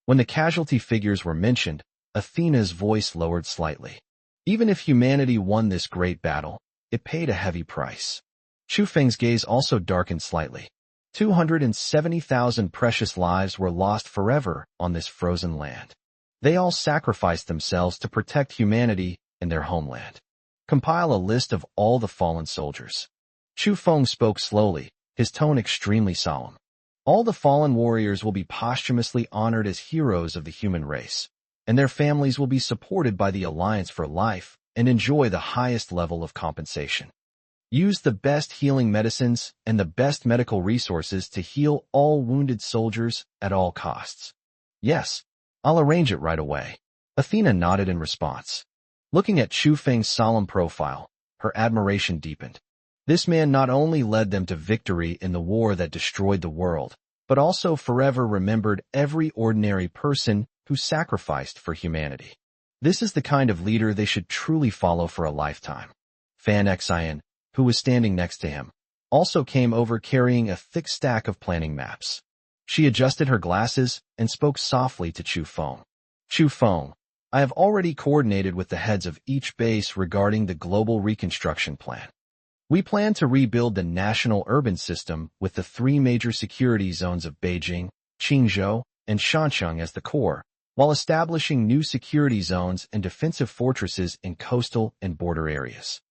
When the casualty figures were mentioned, Athena's voice lowered slightly. Even if humanity won this great battle, it paid a heavy price. Chu Feng's gaze also darkened slightly. 270,000 precious lives were lost forever on this frozen land. They all sacrificed themselves to protect humanity and their homeland. Compile a list of all the fallen soldiers. Chu Feng spoke slowly, his tone extremely solemn. All the fallen warriors will be posthumously honored as heroes of the human race, and their families will be supported by the Alliance for Life and enjoy the highest level of compensation. Use the best healing medicines and the best medical resources to heal all wounded soldiers at all costs." "Yes, I'll arrange it right away." Athena nodded in response. Looking at Chu Feng's solemn profile, her admiration deepened. This man not only led them to victory in the war that destroyed the world, but also forever remembered every ordinary person who sacrificed for humanity. This is the kind of leader they should truly follow for a lifetime. Fan Xian, who was standing next to him, also came over carrying a thick stack of planning maps. She adjusted her glasses and spoke softly to Chu Feng. "Chu Feng, I have already coordinated with the heads of each base regarding the global reconstruction plan. We plan to rebuild the national urban system with the 3 major security zones of Beijing, Qingzhou, and Shancheng as the core, while establishing new security zones and defensive fortresses in coastal and border areas.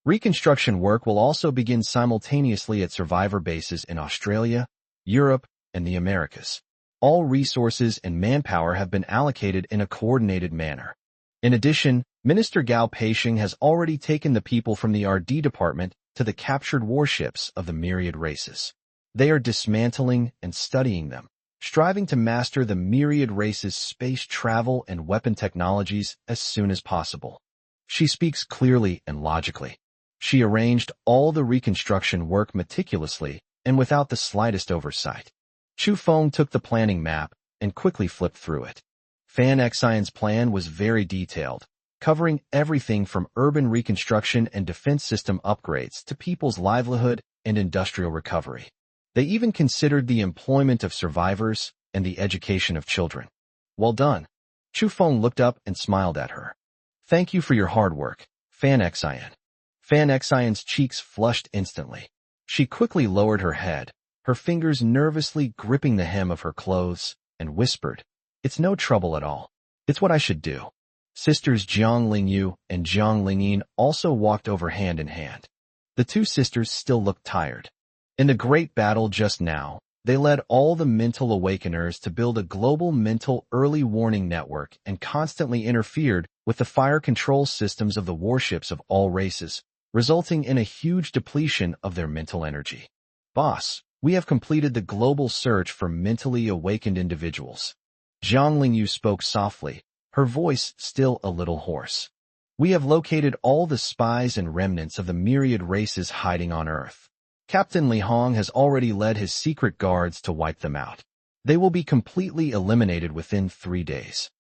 Reconstruction work will also begin simultaneously at survivor bases in Australia, Europe, and the Americas. All resources and manpower have been allocated in a coordinated manner. In addition, Minister Gao Peixing has already taken the people from the RD department to the captured warships of the myriad races. They are dismantling and studying them, striving to master the myriad races' space travel and weapon technologies as soon as possible." She speaks clearly and logically. She arranged all the reconstruction work meticulously and without the slightest oversight. Chu Feng took the planning map and quickly flipped through it. Fan Xian's plan was very detailed, covering everything from urban reconstruction and defense system upgrades to people's livelihood and industrial recovery. They even considered the employment of survivors and the education of children. "Well done." Chu Feng looked up and smiled at her. "Thank you for your hard work, Fan Xian." Fan Xian's cheeks flushed instantly. She quickly lowered her head, her fingers nervously gripping the hem of her clothes, and whispered, "It's no trouble at all. It's what I should do." Sisters Jiang Lingyu and Jiang Lingyin also walked over hand in hand. The 2 sisters still looked tired. In the great battle just now, They led all the mental awakeners to build a global mental early warning network and constantly interfered with the fire control systems of the warships of all races, resulting in a huge depletion of their mental energy. Boss, we have completed the global search for mentally awakened individuals. Zhang Lingyu spoke softly, her voice still a little hoarse. We have located all the spies and remnants of the myriad races hiding on Earth. Captain Li Hong has already led his secret guards to wipe them out. They will be completely eliminated within 3 days.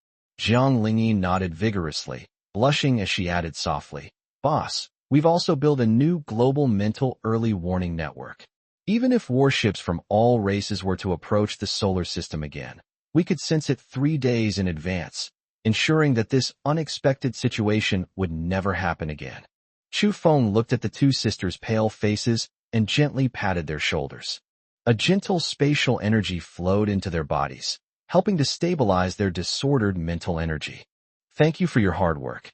Zhang Lingyi nodded vigorously, blushing as she added softly, Boss, we've also built a new global mental early warning network. Even if warships from all races were to approach the solar system again, we could sense it 3 days in advance, ensuring that this unexpected situation would never happen again. Chu Feng looked at the two sisters' pale faces and gently patted their shoulders. A gentle spatial energy flowed into their bodies, helping to stabilize their disordered mental energy. Thank you for your hard work.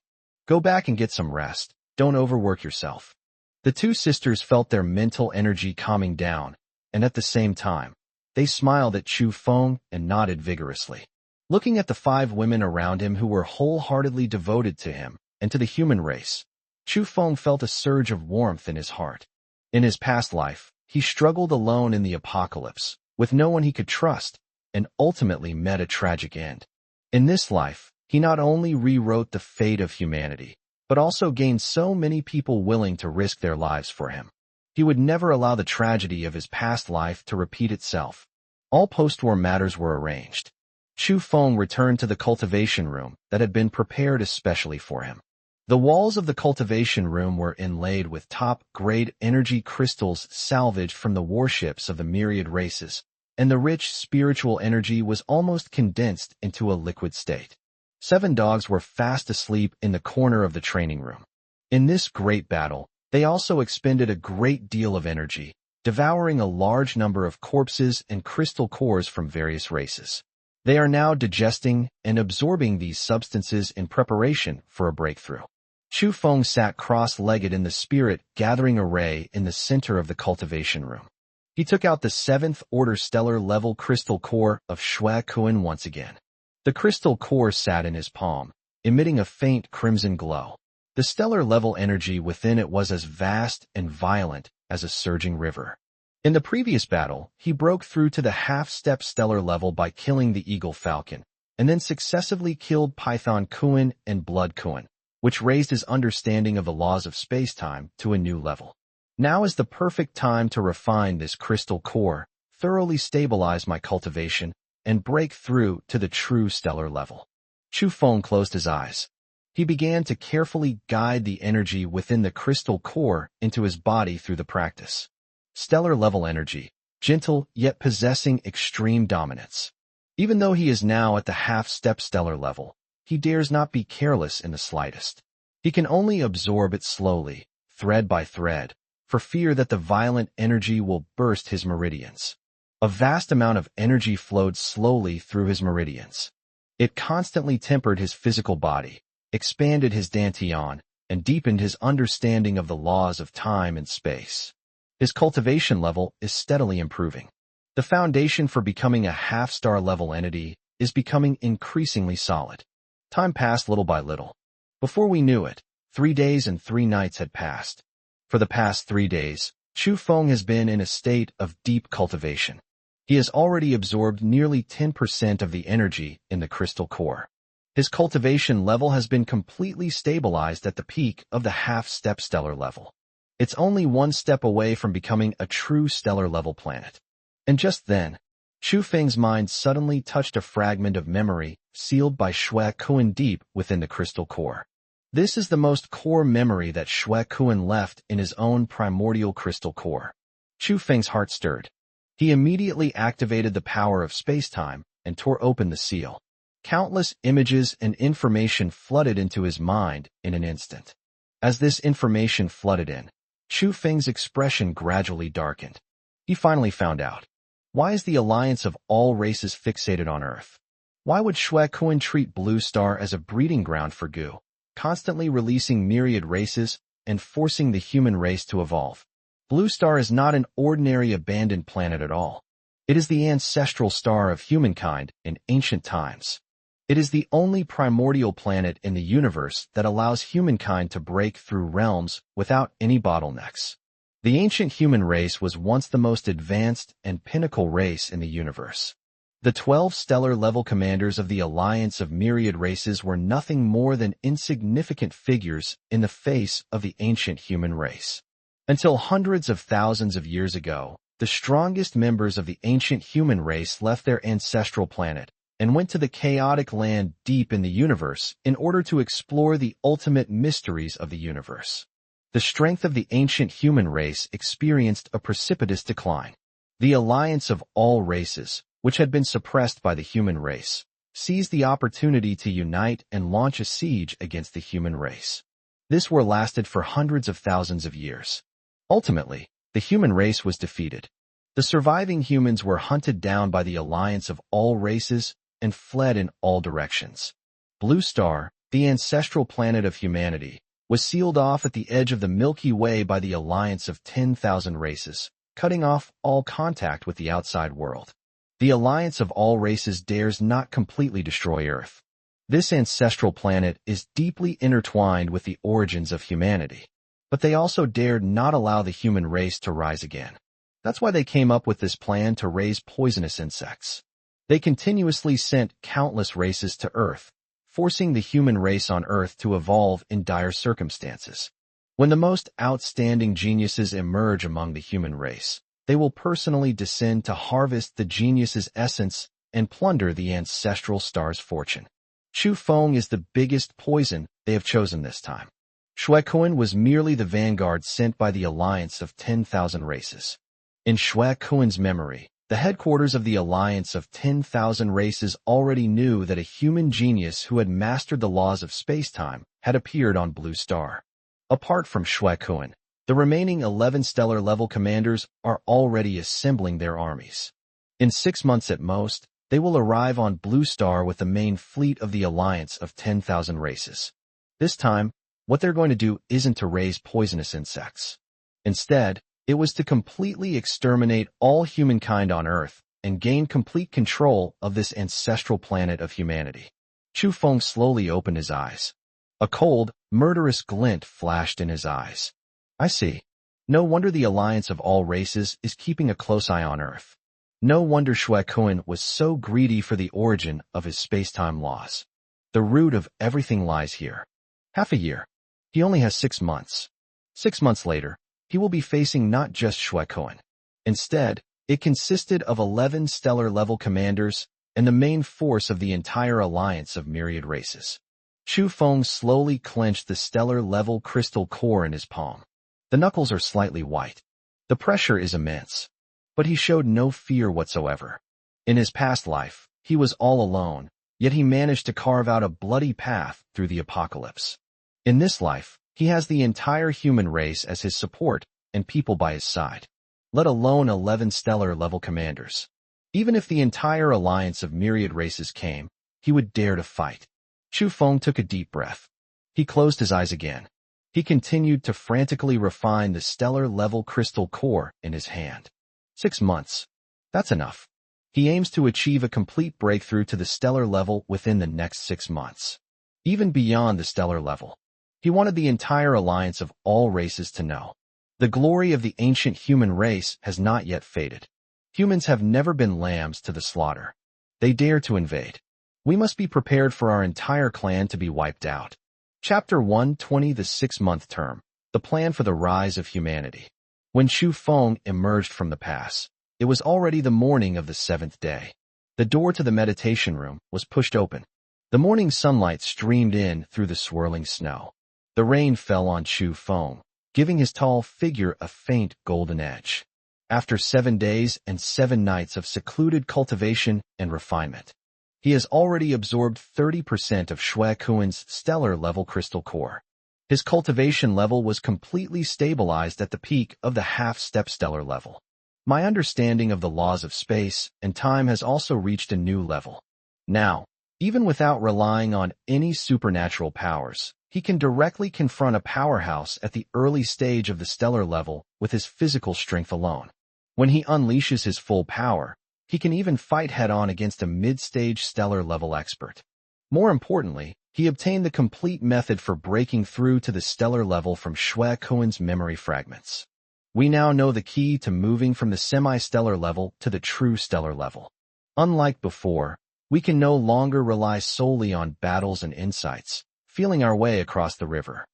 Go back and get some rest. Don't overwork yourself. The two sisters felt their mental energy calming down, and at the same time, they smiled at Chu Feng and nodded vigorously. Looking at the 5 women around him who were wholeheartedly devoted to him and to the human race, Chu Feng felt a surge of warmth in his heart. In his past life, he struggled alone in the apocalypse, with no one he could trust, and ultimately met a tragic end. In this life, he not only rewrote the fate of humanity, but also gained so many people willing to risk their lives for him. He would never allow the tragedy of his past life to repeat itself. All post-war matters were arranged. Chu Feng returned to the cultivation room that had been prepared especially for him. The walls of the cultivation room were inlaid with top-grade energy crystals salvaged from the warships of the myriad races, and the rich spiritual energy was almost condensed into a liquid state. 7 dogs were fast asleep in the corner of the training room. In this great battle, they also expended a great deal of energy, devouring a large number of corpses and crystal cores from various races. They are now digesting and absorbing these substances in preparation for a breakthrough. Chu Feng sat cross-legged in the spirit gathering array in the center of the cultivation room. He took out the 7th order stellar level crystal core of Shui Kuan once again. The crystal core sat in his palm, emitting a faint crimson glow. The stellar level energy within it was as vast and violent as a surging river. In the previous battle, he broke through to the half-step stellar level by killing the Eagle Falcon, and then successively killed Python Kuan and Blood Kuan, which raised his understanding of the laws of space-time to a new level. Now is the perfect time to refine this crystal core, thoroughly stabilize my cultivation, and break through to the true stellar level. Chu Feng closed his eyes. He began to carefully guide the energy within the crystal core into his body through the practice. Stellar level energy, gentle yet possessing extreme dominance. Even though he is now at the half-step stellar level, he dares not be careless in the slightest. He can only absorb it slowly, thread by thread, for fear that the violent energy will burst his meridians. A vast amount of energy flowed slowly through his meridians. It constantly tempered his physical body, expanded his dantian, and deepened his understanding of the laws of time and space. His cultivation level is steadily improving. The foundation for becoming a half-star level entity is becoming increasingly solid. Time passed little by little. Before we knew it, 3 days and 3 nights had passed. For the past 3 days, Chu Feng has been in a state of deep cultivation. He has already absorbed nearly 10% of the energy in the crystal core. His cultivation level has been completely stabilized at the peak of the half-step stellar level. It's only 1 step away from becoming a true stellar level planet. And just then, Chu Feng's mind suddenly touched a fragment of memory sealed by Shui Kuan deep within the crystal core. This is the most core memory that Shui Kuan left in his own primordial crystal core. Chu Feng's heart stirred. He immediately activated the power of space-time and tore open the seal. Countless images and information flooded into his mind in an instant. As this information flooded in, Chu Feng's expression gradually darkened. He finally found out. Why is the alliance of all races fixated on Earth? Why would Shui Kuan treat Blue Star as a breeding ground for goo, constantly releasing myriad races and forcing the human race to evolve? Blue Star is not an ordinary abandoned planet at all. It is the ancestral star of humankind in ancient times. It is the only primordial planet in the universe that allows humankind to break through realms without any bottlenecks. The ancient human race was once the most advanced and pinnacle race in the universe. The 12 stellar-level commanders of the Alliance of Myriad Races were nothing more than insignificant figures in the face of the ancient human race. Until hundreds of thousands of years ago, the strongest members of the ancient human race left their ancestral planet and went to the chaotic land deep in the universe in order to explore the ultimate mysteries of the universe. The strength of the ancient human race experienced a precipitous decline. The Alliance of all races, which had been suppressed by the human race, seized the opportunity to unite and launch a siege against the human race. This war lasted for hundreds of thousands of years. Ultimately, the human race was defeated. The surviving humans were hunted down by the Alliance of all races and fled in all directions. Blue Star, the ancestral planet of humanity, was sealed off at the edge of the Milky Way by the Alliance of 10,000 races, cutting off all contact with the outside world. The Alliance of all races dares not completely destroy Earth. This ancestral planet is deeply intertwined with the origins of humanity, but they also dared not allow the human race to rise again. That's why they came up with this plan to raise poisonous insects. They continuously sent countless races to Earth, forcing the human race on Earth to evolve in dire circumstances. When the most outstanding geniuses emerge among the human race, they will personally descend to harvest the genius's essence and plunder the ancestral star's fortune. Chu Feng is the biggest poison they have chosen this time. Shuekuan was merely the vanguard sent by the Alliance of 10,000 races. In Shuekuan's memory, the headquarters of the Alliance of 10,000 races already knew that a human genius who had mastered the laws of space-time had appeared on Blue Star. Apart from Shuekuan, the remaining 11 stellar-level commanders are already assembling their armies. In 6 months at most, they will arrive on Blue Star with the main fleet of the Alliance of 10,000 races. This time, what they're going to do isn't to raise poisonous insects. Instead, it was to completely exterminate all humankind on Earth and gain complete control of this ancestral planet of humanity. Chu Feng slowly opened his eyes. A cold, murderous glint flashed in his eyes. I see. No wonder the Alliance of all races is keeping a close eye on Earth. No wonder Shuekuan was so greedy for the origin of his space-time laws. The root of everything lies here. Half a year. He only has 6 months. 6 months later, he will be facing not just Shuekuan. Instead, it consisted of 11 stellar-level commanders and the main force of the entire Alliance of Myriad Races. Chu Feng slowly clenched the stellar-level crystal core in his palm. The knuckles are slightly white. The pressure is immense. But he showed no fear whatsoever. In his past life, he was all alone, yet he managed to carve out a bloody path through the apocalypse. In this life, he has the entire human race as his support and people by his side, let alone 11 stellar-level commanders. Even if the entire Alliance of Myriad Races came, he would dare to fight. Chu Feng took a deep breath. He closed his eyes again. He continued to frantically refine the stellar-level crystal core in his hand. 6 months. That's enough. He aims to achieve a complete breakthrough to the stellar level within the next 6 months. Even beyond the stellar level. He wanted the entire Alliance of all races to know. The glory of the ancient human race has not yet faded. Humans have never been lambs to the slaughter. They dare to invade. We must be prepared for our entire clan to be wiped out. Chapter 120, the 6-month term. The plan for the rise of humanity. When Chu Feng emerged from the pass, it was already the morning of the 7th day. The door to the meditation room was pushed open. The morning sunlight streamed in through the swirling snow. The rain fell on Chu Feng, giving his tall figure a faint golden edge. After 7 days and 7 nights of secluded cultivation and refinement, he has already absorbed 30% of Shuekuan's stellar-level crystal core. His cultivation level was completely stabilized at the peak of the half-step stellar level. My understanding of the laws of space and time has also reached a new level. Now, even without relying on any supernatural powers, he can directly confront a powerhouse at the early stage of the stellar level with his physical strength alone. When he unleashes his full power, He can even fight head-on against a mid-stage stellar-level expert. More importantly, he obtained the complete method for breaking through to the stellar level from Shui Kuan's memory fragments. We now know the key to moving from the semi-stellar level to the true stellar level. Unlike before, we can no longer rely solely on battles and insights, feeling our way across the river.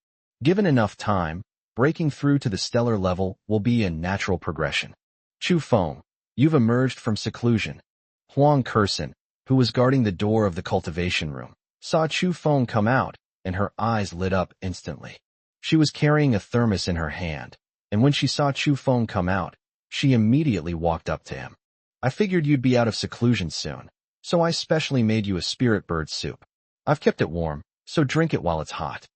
Given enough time, breaking through to the stellar level will be a natural progression. Chu Feng, you've emerged from seclusion. Huang Kursen, who was guarding the door of the cultivation room, saw Chu Feng come out, and her eyes lit up instantly. She was carrying a thermos in her hand, and when she saw Chu Feng come out, she immediately walked up to him. I figured you'd be out of seclusion soon, so I specially made you a spirit bird soup. I've kept it warm, so drink it while it's hot.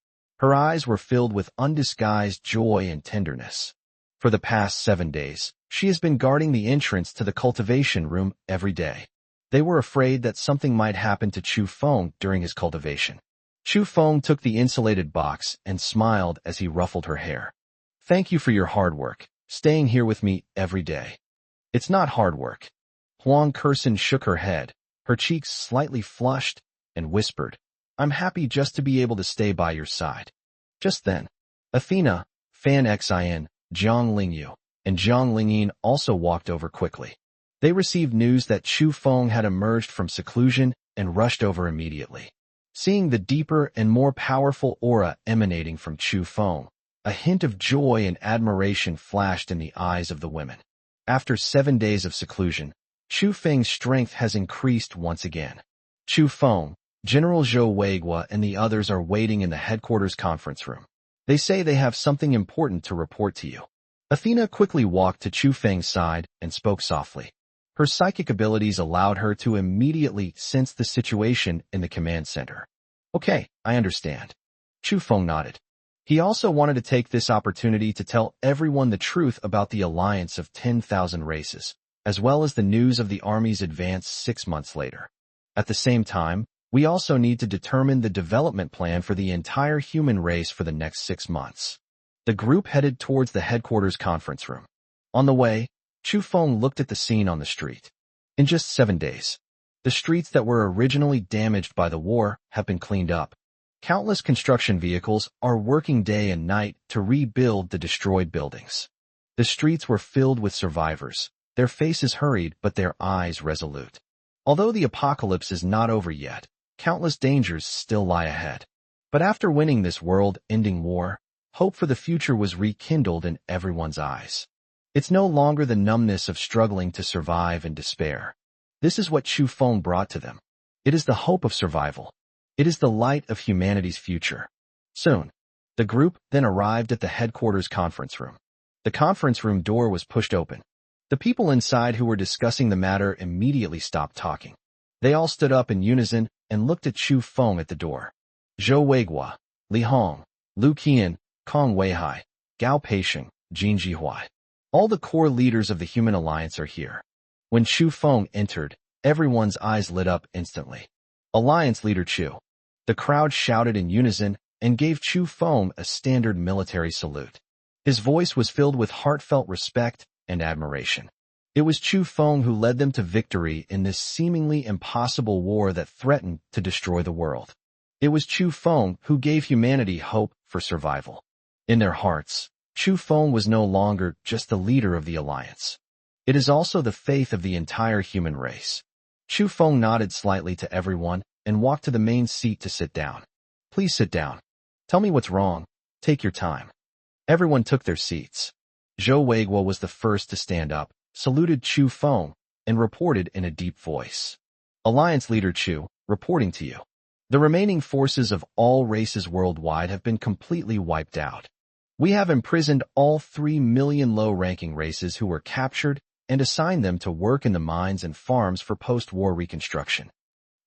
Her eyes were filled with undisguised joy and tenderness. For the past 7 days, she has been guarding the entrance to the cultivation room every day. They were afraid that something might happen to Chu Feng during his cultivation. Chu Feng took the insulated box and smiled as he ruffled her hair. Thank you for your hard work, staying here with me every day. It's not hard work. Huang Kursen shook her head, her cheeks slightly flushed, and whispered, I'm happy just to be able to stay by your side. Just then, Athena, Fan Xin, Zhang Lingyu, and Zhang Lingyin also walked over quickly. They received news that Chu Feng had emerged from seclusion and rushed over immediately. Seeing the deeper and more powerful aura emanating from Chu Feng, a hint of joy and admiration flashed in the eyes of the women. After 7 days of seclusion, Chu Feng's strength has increased once again. Chu Feng, General Zhou Weigua and the others are waiting in the headquarters conference room. They say they have something important to report to you. Athena quickly walked to Chu Feng's side and spoke softly. Her psychic abilities allowed her to immediately sense the situation in the command center. Okay, I understand. Chu Feng nodded. He also wanted to take this opportunity to tell everyone the truth about the alliance of 10,000 races, as well as the news of the army's advance 6 months later. At the same time, we also need to determine the development plan for the entire human race for the next 6 months. The group headed towards the headquarters conference room. On the way, Chu Feng looked at the scene on the street. In just 7 days, the streets that were originally damaged by the war have been cleaned up. Countless construction vehicles are working day and night to rebuild the destroyed buildings. The streets were filled with survivors, their faces hurried but their eyes resolute. Although the apocalypse is not over yet, countless dangers still lie ahead. But after winning this world-ending war, hope for the future was rekindled in everyone's eyes. It's no longer the numbness of struggling to survive and despair. This is what Chu Feng brought to them. It is the hope of survival. It is the light of humanity's future. Soon, the group then arrived at the headquarters conference room. The conference room door was pushed open. The people inside who were discussing the matter immediately stopped talking. They all stood up in unison and looked at Chu Feng at the door. Zhou Weigua, Li Hong, Lu Qian, Kong Weihai, Gao Peisheng, Jin Jihuai. All the core leaders of the Human Alliance are here. When Chu Feng entered, everyone's eyes lit up instantly. Alliance Leader Chu. The crowd shouted in unison and gave Chu Feng a standard military salute. His voice was filled with heartfelt respect and admiration. It was Chu Feng who led them to victory in this seemingly impossible war that threatened to destroy the world. It was Chu Feng who gave humanity hope for survival. In their hearts, Chu Feng was no longer just the leader of the Alliance. It is also the faith of the entire human race. Chu Feng nodded slightly to everyone and walked to the main seat to sit down. Please sit down. Tell me what's wrong. Take your time. Everyone took their seats. Zhou Weigua was the first to stand up, saluted Chu Feng, and reported in a deep voice. Alliance Leader Chu, reporting to you. The remaining forces of all races worldwide have been completely wiped out. We have imprisoned all 3 million low-ranking races who were captured and assigned them to work in the mines and farms for post-war reconstruction.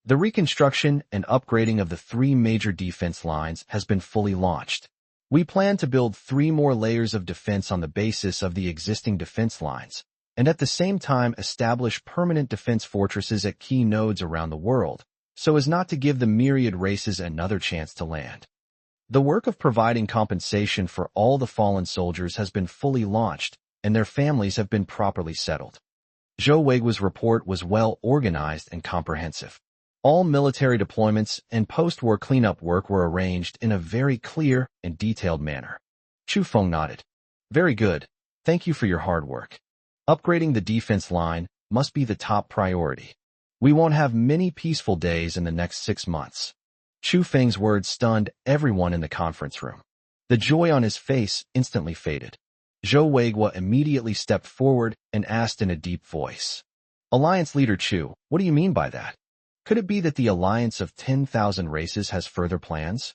The reconstruction and upgrading of the 3 major defense lines has been fully launched. We plan to build 3 more layers of defense on the basis of the existing defense lines, and at the same time establish permanent defense fortresses at key nodes around the world, so as not to give the myriad races another chance to land. The work of providing compensation for all the fallen soldiers has been fully launched, and their families have been properly settled. Zhou Weiguo's report was well organized and comprehensive. All military deployments and post-war cleanup work were arranged in a very clear and detailed manner. Chu Feng nodded. Very good. Thank you for your hard work. Upgrading the defense line must be the top priority. We won't have many peaceful days in the next 6 months. Chu Feng's words stunned everyone in the conference room. The joy on his face instantly faded. Zhou Weiguo immediately stepped forward and asked in a deep voice. Alliance leader Chu, what do you mean by that? Could it be that the alliance of 10,000 races has further plans?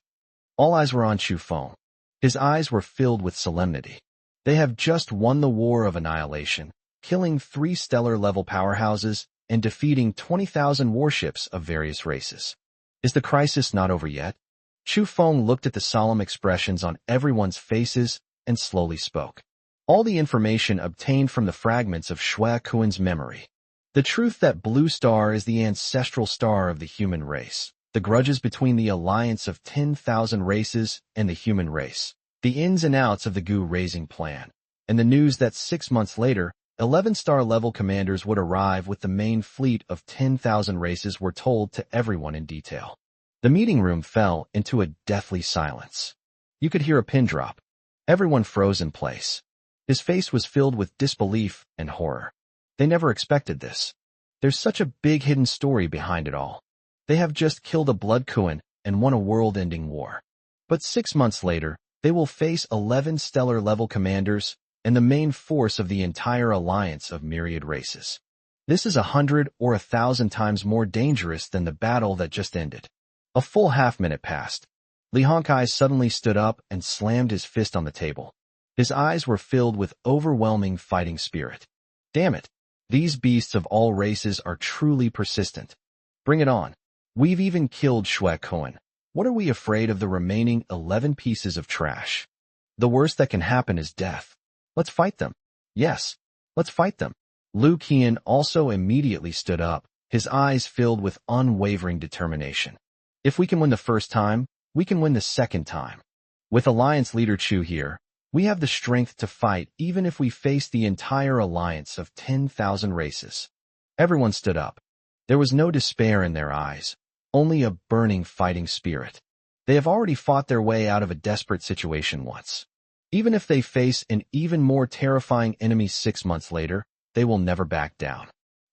All eyes were on Chu Feng. His eyes were filled with solemnity. They have just won the war of annihilation, killing 3 stellar-level powerhouses and defeating 20,000 warships of various races. Is the crisis not over yet? Chu Feng looked at the solemn expressions on everyone's faces and slowly spoke. All the information obtained from the fragments of Shui Kuan's memory. The truth that Blue Star is the ancestral star of the human race. The grudges between the alliance of 10,000 races and the human race. The ins and outs of the Gu-raising plan. And the news that 6 months later, 11-star level commanders would arrive with the main fleet of 10,000 races were told to everyone in detail. The meeting room fell into a deathly silence. You could hear a pin drop. Everyone froze in place. His face was filled with disbelief and horror. They never expected this. There's such a big hidden story behind it all. They have just killed a blood Kuan and won a world-ending war. But 6 months later, they will face 11 stellar-level commanders and the main force of the entire alliance of myriad races. This is 100 or 1,000 times more dangerous than the battle that just ended. A full half-minute passed. Li Hongkai suddenly stood up and slammed his fist on the table. His eyes were filled with overwhelming fighting spirit. Damn it! These beasts of all races are truly persistent. Bring it on. We've even killed Shui Kuan. What are we afraid of the remaining 11 pieces of trash? The worst that can happen is death. Let's fight them. Yes, let's fight them. Lu Qian also immediately stood up, his eyes filled with unwavering determination. If we can win the first time, we can win the second time. With Alliance Leader Chu here, we have the strength to fight even if we face the entire alliance of 10,000 races. Everyone stood up. There was no despair in their eyes, only a burning fighting spirit. They have already fought their way out of a desperate situation once. Even if they face an even more terrifying enemy 6 months later, they will never back down.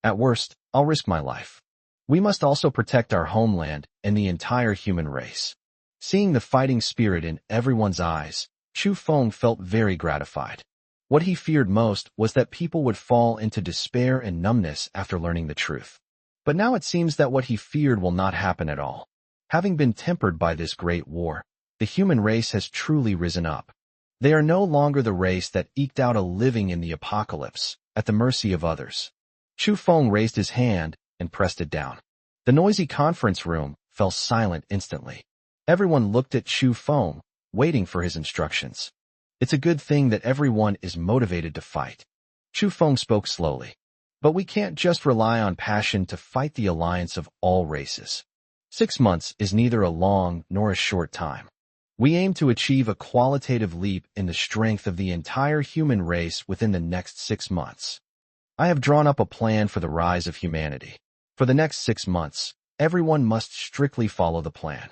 At worst, I'll risk my life. We must also protect our homeland and the entire human race. Seeing the fighting spirit in everyone's eyes, Chu Feng felt very gratified. What he feared most was that people would fall into despair and numbness after learning the truth. But now it seems that what he feared will not happen at all. Having been tempered by this great war, the human race has truly risen up. They are no longer the race that eked out a living in the apocalypse, at the mercy of others. Chu Feng raised his hand and pressed it down. The noisy conference room fell silent instantly. Everyone looked at Chu Feng, waiting for his instructions. It's a good thing that everyone is motivated to fight. Chu Feng spoke slowly. But we can't just rely on passion to fight the alliance of all races. 6 months is neither a long nor a short time. We aim to achieve a qualitative leap in the strength of the entire human race within the next 6 months. I have drawn up a plan for the rise of humanity. For the next 6 months, everyone must strictly follow the plan.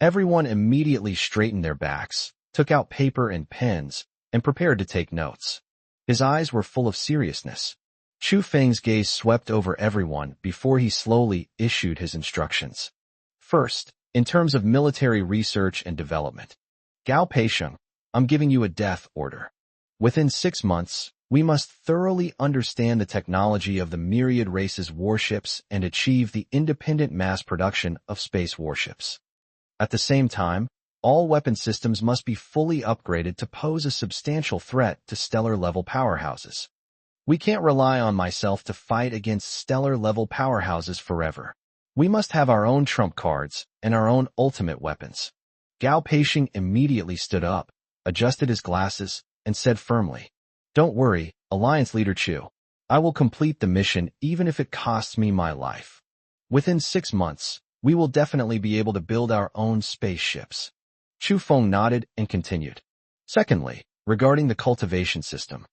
Everyone immediately straightened their backs, took out paper and pens, and prepared to take notes. His eyes were full of seriousness. Chu Feng's gaze swept over everyone before he slowly issued his instructions. First, in terms of military research and development. Gao Peisheng, I'm giving you a death order. Within 6 months, we must thoroughly understand the technology of the myriad races' warships and achieve the independent mass production of space warships. At the same time, all weapon systems must be fully upgraded to pose a substantial threat to stellar-level powerhouses. We can't rely on myself to fight against stellar-level powerhouses forever. We must have our own trump cards and our own ultimate weapons. Gao Peisheng immediately stood up, adjusted his glasses, and said firmly, Don't worry, Alliance Leader Chu. I will complete the mission even if it costs me my life. Within 6 months, we will definitely be able to build our own spaceships. Chu Feng nodded and continued. Secondly, regarding the cultivation system.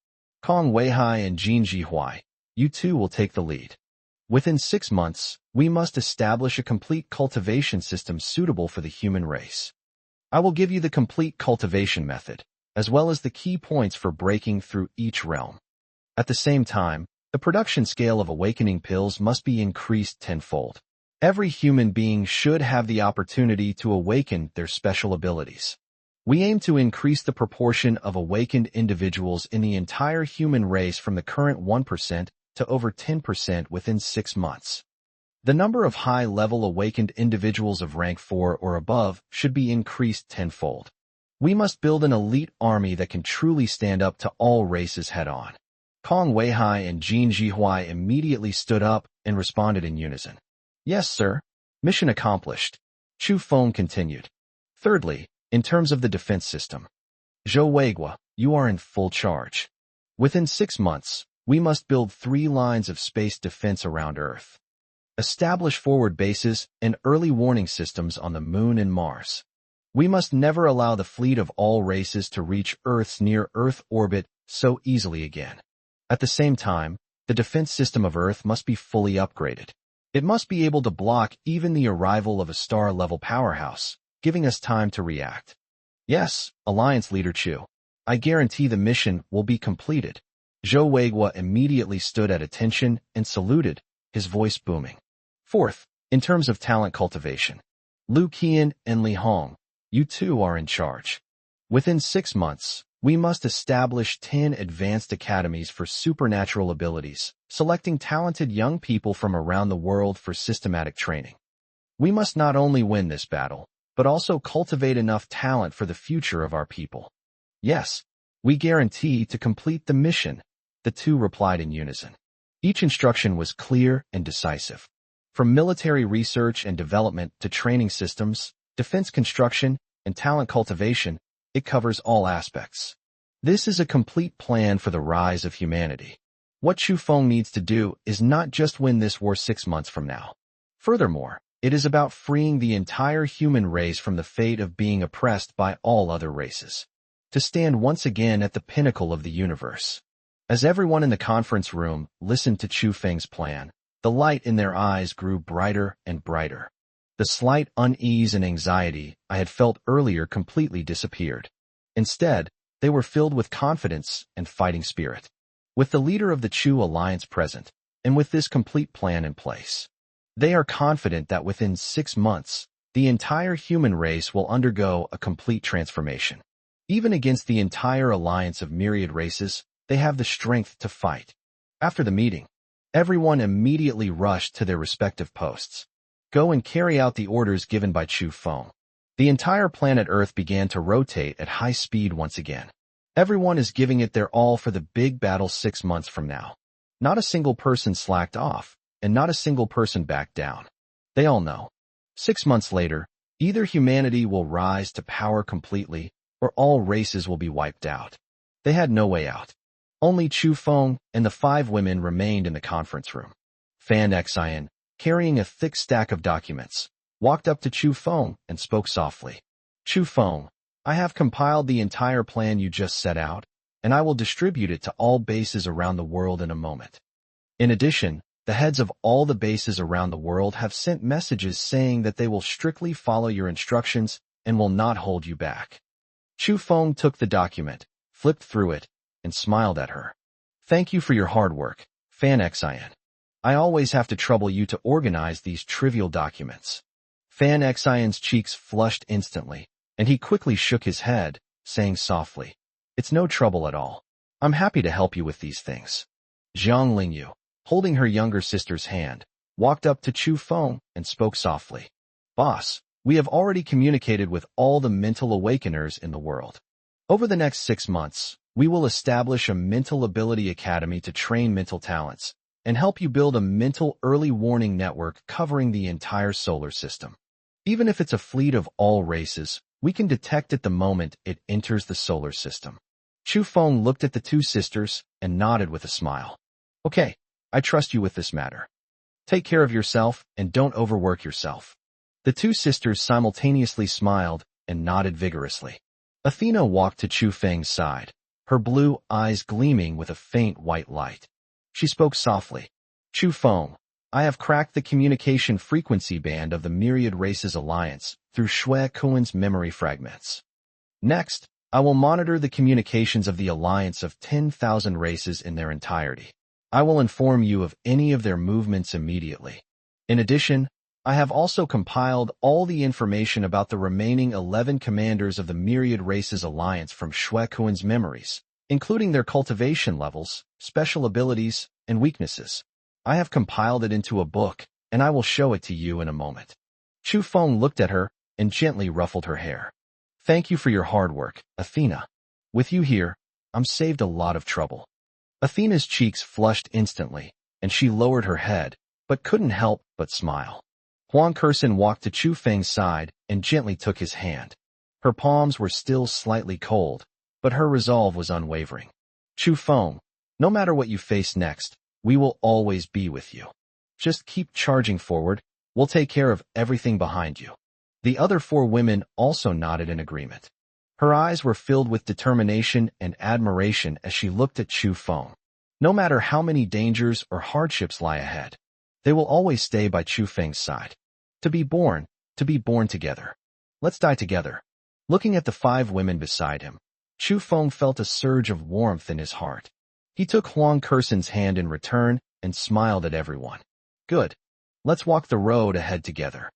Kong Weihai and Jin Jihuai, you two will take the lead. Within 6 months, we must establish a complete cultivation system suitable for the human race. I will give you the complete cultivation method, as well as the key points for breaking through each realm. At the same time, the production scale of awakening pills must be increased tenfold. Every human being should have the opportunity to awaken their special abilities. We aim to increase the proportion of awakened individuals in the entire human race from the current 1% to over 10% within 6 months. The number of high-level awakened individuals of rank 4 or above should be increased tenfold. We must build an elite army that can truly stand up to all races head-on. Kong Weihai and Jin Jihuai immediately stood up and responded in unison. Yes, sir. Mission accomplished. Chu Feng continued. Thirdly, in terms of the defense system, Zhou Weigua, you are in full charge. Within 6 months, we must build 3 lines of space defense around Earth. Establish forward bases and early warning systems on the Moon and Mars. We must never allow the fleet of all races to reach Earth's near-Earth orbit so easily again. At the same time, the defense system of Earth must be fully upgraded. It must be able to block even the arrival of a star-level powerhouse, giving us time to react. Yes, Alliance Leader Chu. I guarantee the mission will be completed. Zhou Weigua immediately stood at attention and saluted, his voice booming. Fourth, in terms of talent cultivation, Lu Qian and Li Hong, you two are in charge. Within 6 months, we must establish 10 advanced academies for supernatural abilities, selecting talented young people from around the world for systematic training. We must not only win this battle, but also cultivate enough talent for the future of our people. Yes, we guarantee to complete the mission, the two replied in unison. Each instruction was clear and decisive. From military research and development to training systems, defense construction, and talent cultivation, it covers all aspects. This is a complete plan for the rise of humanity. What Chu Feng needs to do is not just win this war 6 months from now. Furthermore, it is about freeing the entire human race from the fate of being oppressed by all other races, to stand once again at the pinnacle of the universe. As everyone in the conference room listened to Chu Feng's plan, the light in their eyes grew brighter and brighter. The slight unease and anxiety I had felt earlier completely disappeared. Instead, they were filled with confidence and fighting spirit. With the leader of the Chu alliance present, and with this complete plan in place, they are confident that within 6 months, the entire human race will undergo a complete transformation. Even against the entire alliance of myriad races, they have the strength to fight. After the meeting, everyone immediately rushed to their respective posts. Go and carry out the orders given by Chu Feng. The entire planet Earth began to rotate at high speed once again. Everyone is giving it their all for the big battle 6 months from now. Not a single person slacked off, and not a single person backed down. They all know. 6 months later, either humanity will rise to power completely, or all races will be wiped out. They had no way out. Only Chu Feng and the 5 women remained in the conference room. Fan Xian, carrying a thick stack of documents, walked up to Chu Feng and spoke softly. Chu Feng, I have compiled the entire plan you just set out, and I will distribute it to all bases around the world in a moment. In addition, the heads of all the bases around the world have sent messages saying that they will strictly follow your instructions and will not hold you back. Chu Feng took the document, flipped through it, and smiled at her. Thank you for your hard work, Fan Xian. I always have to trouble you to organize these trivial documents. Fan Xian's cheeks flushed instantly, and he quickly shook his head, saying softly, It's no trouble at all. I'm happy to help you with these things. Zhang Lingyu, holding her younger sister's hand, walked up to Chu Feng and spoke softly. Boss, we have already communicated with all the mental awakeners in the world. Over the next 6 months, we will establish a mental ability academy to train mental talents and help you build a mental early warning network covering the entire solar system. Even if it's a fleet of all races, we can detect it the moment it enters the solar system. Chu Feng looked at the 2 sisters and nodded with a smile. Okay, I trust you with this matter. Take care of yourself and don't overwork yourself. The 2 sisters simultaneously smiled and nodded vigorously. Athena walked to Chu Feng's side, her blue eyes gleaming with a faint white light. She spoke softly. Chu Feng, I have cracked the communication frequency band of the Myriad Races Alliance through Shui Kuan's memory fragments. Next, I will monitor the communications of the alliance of 10,000 races in their entirety. I will inform you of any of their movements immediately. In addition, I have also compiled all the information about the remaining 11 commanders of the Myriad Races Alliance from Shui Kuan's memories, including their cultivation levels, special abilities, and weaknesses. I have compiled it into a book, and I will show it to you in a moment. Chu Feng looked at her and gently ruffled her hair. Thank you for your hard work, Athena. With you here, I'm saved a lot of trouble. Athena's cheeks flushed instantly, and she lowered her head, but couldn't help but smile. Huang Kursin walked to Chu Feng's side and gently took his hand. Her palms were still slightly cold, but her resolve was unwavering. Chu Feng, no matter what you face next, we will always be with you. Just keep charging forward, we'll take care of everything behind you. The other 4 women also nodded in agreement. Her eyes were filled with determination and admiration as she looked at Chu Feng. No matter how many dangers or hardships lie ahead, they will always stay by Chu Feng's side. To be born together. Let's die together. Looking at the 5 women beside him, Chu Feng felt a surge of warmth in his heart. He took Huang Kursin's hand in return and smiled at everyone. Good. Let's walk the road ahead together.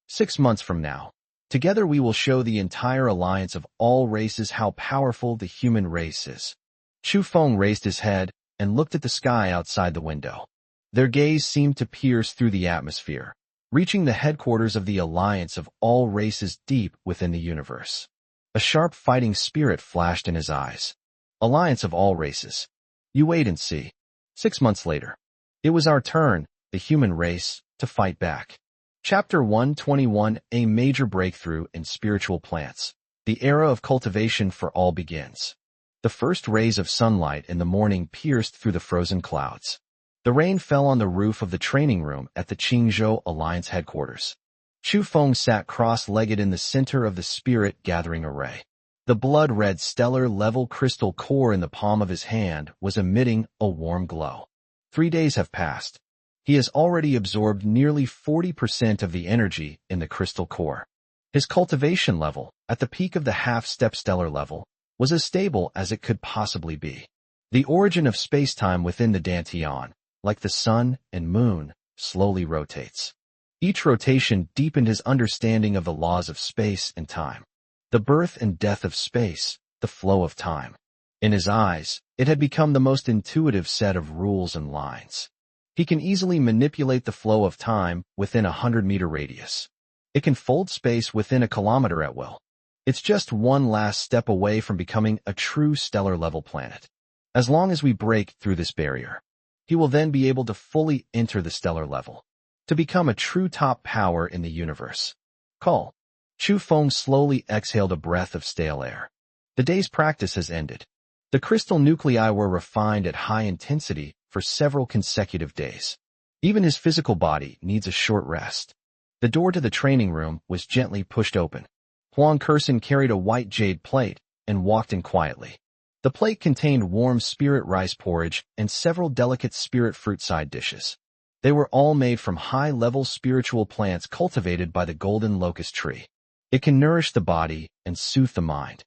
6 months from now, together we will show the entire alliance of all races how powerful the human race is. Chu Feng raised his head and looked at the sky outside the window. Their gaze seemed to pierce through the atmosphere, reaching the headquarters of the alliance of all races deep within the universe. A sharp fighting spirit flashed in his eyes. Alliance of all races. You wait and see. 6 months later. It was our turn, the human race, to fight back. Chapter 121, A Major Breakthrough in Spiritual Plants. The era of cultivation for all begins. The first rays of sunlight in the morning pierced through the frozen clouds. The rain fell on the roof of the training room at the Qingzhou Alliance headquarters. Chu Feng sat cross-legged in the center of the spirit-gathering array. The blood-red stellar-level crystal core in the palm of his hand was emitting a warm glow. 3 days have passed. He has already absorbed nearly 40% of the energy in the crystal core. His cultivation level, at the peak of the half-step stellar level, was as stable as it could possibly be. The origin of space-time within the Dantian, like the sun and moon, slowly rotates. Each rotation deepened his understanding of the laws of space and time. The birth and death of space, the flow of time. In his eyes, it had become the most intuitive set of rules and lines. He can easily manipulate the flow of time within a 100-meter radius. It can fold space within a kilometer at will. It's just one last step away from becoming a true stellar-level planet. As long as we break through this barrier, he will then be able to fully enter the stellar level, to become a true top power in the universe. Call. Chu Feng slowly exhaled a breath of stale air. The day's practice has ended. The crystal nuclei were refined at high intensity for several consecutive days. Even his physical body needs a short rest. The door to the training room was gently pushed open. Huang Kursin carried a white jade plate and walked in quietly. The plate contained warm spirit rice porridge and several delicate spirit fruit side dishes. They were all made from high-level spiritual plants cultivated by the golden locust tree. It can nourish the body and soothe the mind.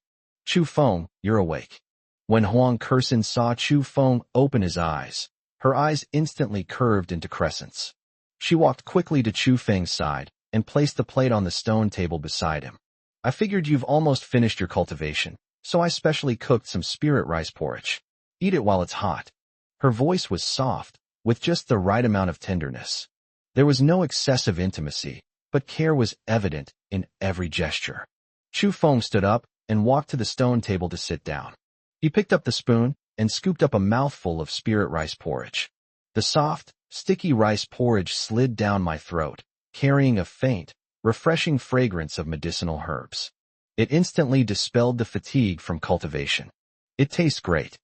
Chu Feng, you're awake. When Huang Kursin saw Chu Feng open his eyes, her eyes instantly curved into crescents. She walked quickly to Chu Feng's side and placed the plate on the stone table beside him. I figured you've almost finished your cultivation, so I specially cooked some spirit rice porridge. Eat it while it's hot. Her voice was soft, with just the right amount of tenderness. There was no excessive intimacy, but care was evident in every gesture. Chu Feng stood up and walked to the stone table to sit down. He picked up the spoon and scooped up a mouthful of spirit rice porridge. The soft, sticky rice porridge slid down my throat, carrying a faint, refreshing fragrance of medicinal herbs. It instantly dispelled the fatigue from cultivation. It tastes great.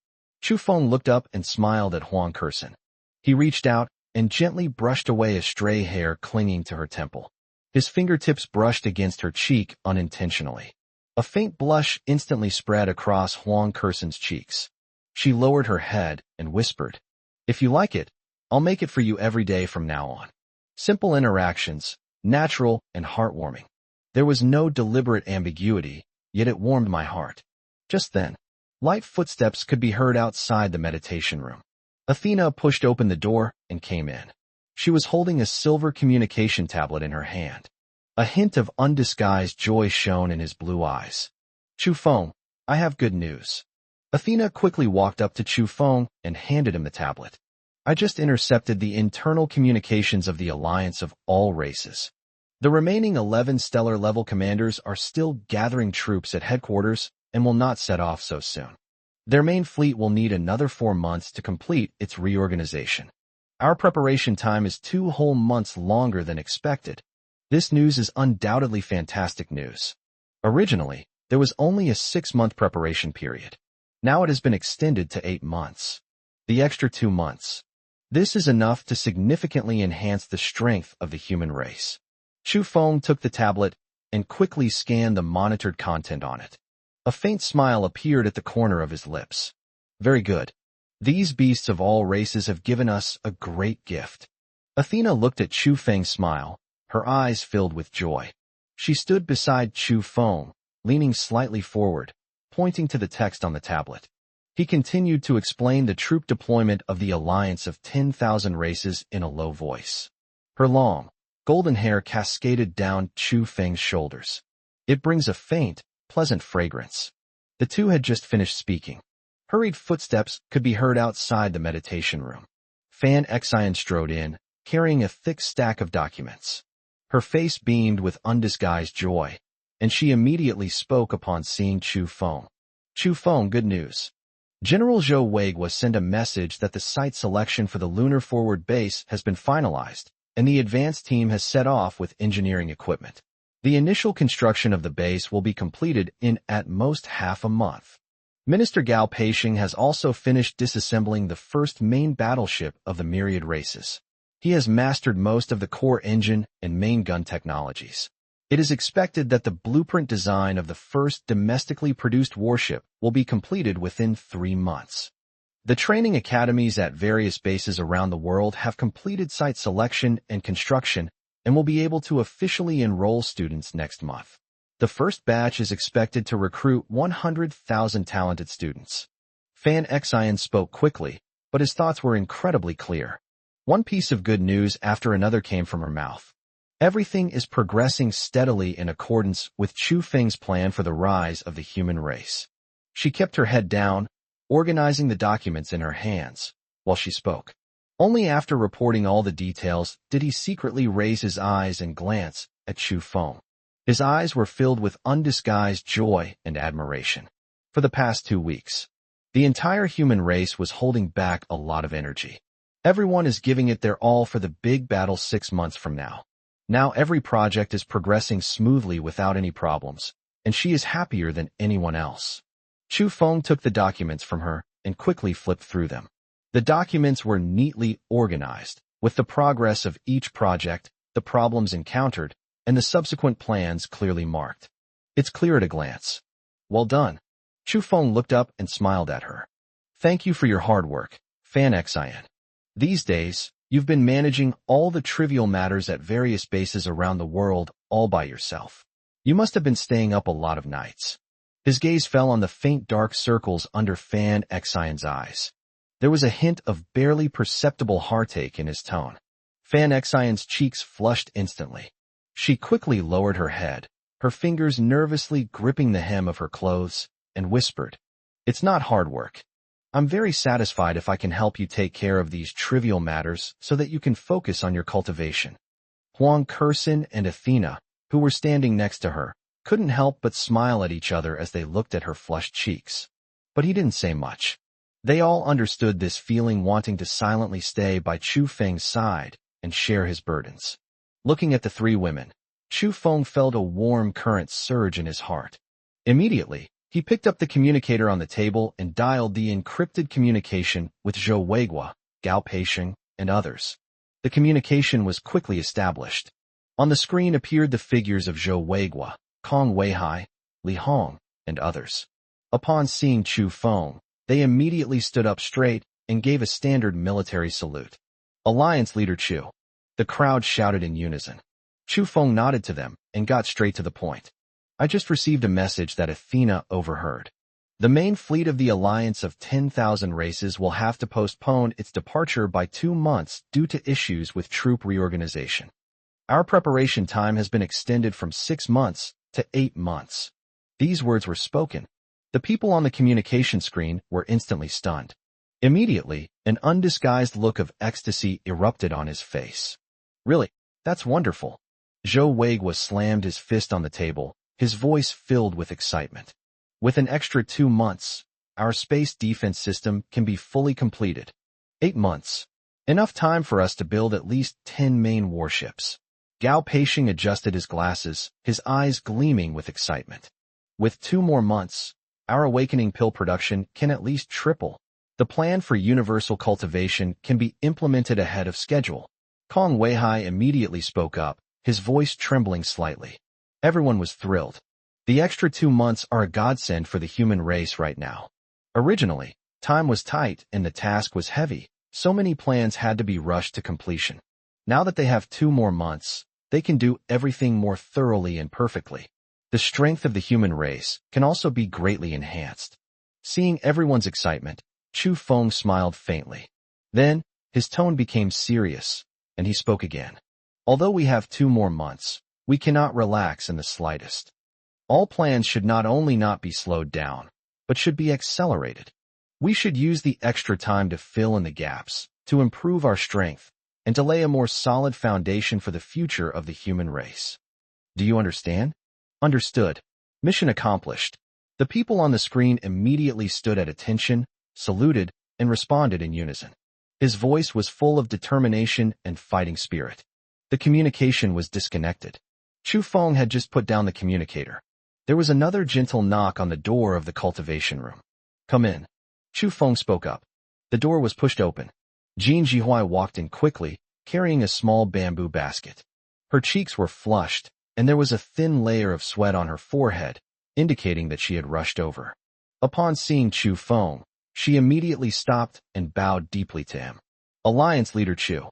Chu Feng looked up and smiled at Huang Kursin. He reached out and gently brushed away a stray hair clinging to her temple. His fingertips brushed against her cheek unintentionally. A faint blush instantly spread across Huang Kursin's cheeks. She lowered her head and whispered, If you like it, I'll make it for you every day from now on. Simple interactions, natural and heartwarming. There was no deliberate ambiguity, yet it warmed my heart. Just then, light footsteps could be heard outside the meditation room. Athena pushed open the door and came in. She was holding a silver communication tablet in her hand. A hint of undisguised joy shone in his blue eyes. Chu Feng, I have good news. Athena quickly walked up to Chu Feng and handed him the tablet. I just intercepted the internal communications of the alliance of all races. The remaining 11 stellar-level commanders are still gathering troops at headquarters and will not set off so soon. Their main fleet will need another 4 months to complete its reorganization. Our preparation time is 2 whole months longer than expected. This news is undoubtedly fantastic news. Originally, there was only a 6-month preparation period. Now it has been extended to 8 months. The extra 2 months. This is enough to significantly enhance the strength of the human race. Chu Feng took the tablet and quickly scanned the monitored content on it. A faint smile appeared at the corner of his lips. Very good. These beasts of all races have given us a great gift. Athena looked at Chu Feng's smile, her eyes filled with joy. She stood beside Chu Feng, leaning slightly forward, pointing to the text on the tablet. He continued to explain the troop deployment of the alliance of 10,000 races in a low voice. Her long, golden hair cascaded down Chu Feng's shoulders. It brings a faint, pleasant fragrance. The two had just finished speaking. Hurried footsteps could be heard outside the meditation room. Fan Xian strode in, carrying a thick stack of documents. Her face beamed with undisguised joy, and she immediately spoke upon seeing Chu Feng. Chu Feng, good news. General Zhou Weiguo sent a message that the site selection for the lunar forward base has been finalized, and the advanced team has set off with engineering equipment. The initial construction of the base will be completed in at most half a month. Minister Gao Peixing has also finished disassembling the first main battleship of the myriad races. He has mastered most of the core engine and main gun technologies. It is expected that the blueprint design of the first domestically produced warship will be completed within 3 months. The training academies at various bases around the world have completed site selection and construction and will be able to officially enroll students next month. The first batch is expected to recruit 100,000 talented students. Fan Xian spoke quickly, but his thoughts were incredibly clear. One piece of good news after another came from her mouth. Everything is progressing steadily in accordance with Chu Feng's plan for the rise of the human race. She kept her head down, organizing the documents in her hands, while she spoke. Only after reporting all the details did he secretly raise his eyes and glance at Chu Feng. His eyes were filled with undisguised joy and admiration. For the past 2 weeks, the entire human race was holding back a lot of energy. Everyone is giving it their all for the big battle 6 months from now. Now every project is progressing smoothly without any problems, and she is happier than anyone else. Chu Feng took the documents from her and quickly flipped through them. The documents were neatly organized, with the progress of each project, the problems encountered, and the subsequent plans clearly marked. It's clear at a glance. Well done. Chu Feng looked up and smiled at her. Thank you for your hard work, Fan Xian. These days, you've been managing all the trivial matters at various bases around the world all by yourself. You must have been staying up a lot of nights. His gaze fell on the faint dark circles under Fan Xian's eyes. There was a hint of barely perceptible heartache in his tone. Fan Xian's cheeks flushed instantly. She quickly lowered her head, her fingers nervously gripping the hem of her clothes, and whispered, "It's not hard work. I'm very satisfied if I can help you take care of these trivial matters so that you can focus on your cultivation." Huang Kursin and Athena, who were standing next to her, couldn't help but smile at each other as they looked at her flushed cheeks. But he didn't say much. They all understood this feeling, wanting to silently stay by Chu Feng's side and share his burdens. Looking at the 3 women, Chu Feng felt a warm current surge in his heart. Immediately, he picked up the communicator on the table and dialed the encrypted communication with Zhou Weiguo, Gao Peixing, and others. The communication was quickly established. On the screen appeared the figures of Zhou Weiguo, Kong Weihai, Li Hong, and others. Upon seeing Chu Feng, they immediately stood up straight and gave a standard military salute. Alliance Leader Chu. The crowd shouted in unison. Chu Feng nodded to them and got straight to the point. I just received a message that Athena overheard. The main fleet of the alliance of 10,000 races will have to postpone its departure by 2 months due to issues with troop reorganization. Our preparation time has been extended from 6 months to 8 months. These words were spoken. The people on the communication screen were instantly stunned. Immediately, an undisguised look of ecstasy erupted on his face. Really, that's wonderful. Zhou Weiguo slammed his fist on the table, his voice filled with excitement. With an extra 2 months, our space defense system can be fully completed. 8 months. Enough time for us to build at least 10 main warships. Gao Peixing adjusted his glasses, his eyes gleaming with excitement. With 2 more months, our awakening pill production can at least triple. The plan for universal cultivation can be implemented ahead of schedule. Kong Weihai immediately spoke up, his voice trembling slightly. Everyone was thrilled. The extra 2 months are a godsend for the human race right now. Originally, time was tight and the task was heavy, so many plans had to be rushed to completion. Now that they have 2 more months, they can do everything more thoroughly and perfectly. The strength of the human race can also be greatly enhanced. Seeing everyone's excitement, Chu Feng smiled faintly. Then, his tone became serious, and he spoke again. Although we have 2 more months, we cannot relax in the slightest. All plans should not only not be slowed down, but should be accelerated. We should use the extra time to fill in the gaps, to improve our strength, and to lay a more solid foundation for the future of the human race. Do you understand? Understood. Mission accomplished. The people on the screen immediately stood at attention, saluted, and responded in unison. His voice was full of determination and fighting spirit. The communication was disconnected. Chu Feng had just put down the communicator. There was another gentle knock on the door of the cultivation room. Come in. Chu Feng spoke up. The door was pushed open. Jin Jihuai walked in quickly, carrying a small bamboo basket. Her cheeks were flushed, and there was a thin layer of sweat on her forehead, indicating that she had rushed over. Upon seeing Chu Feng, she immediately stopped and bowed deeply to him. Alliance Leader Chu.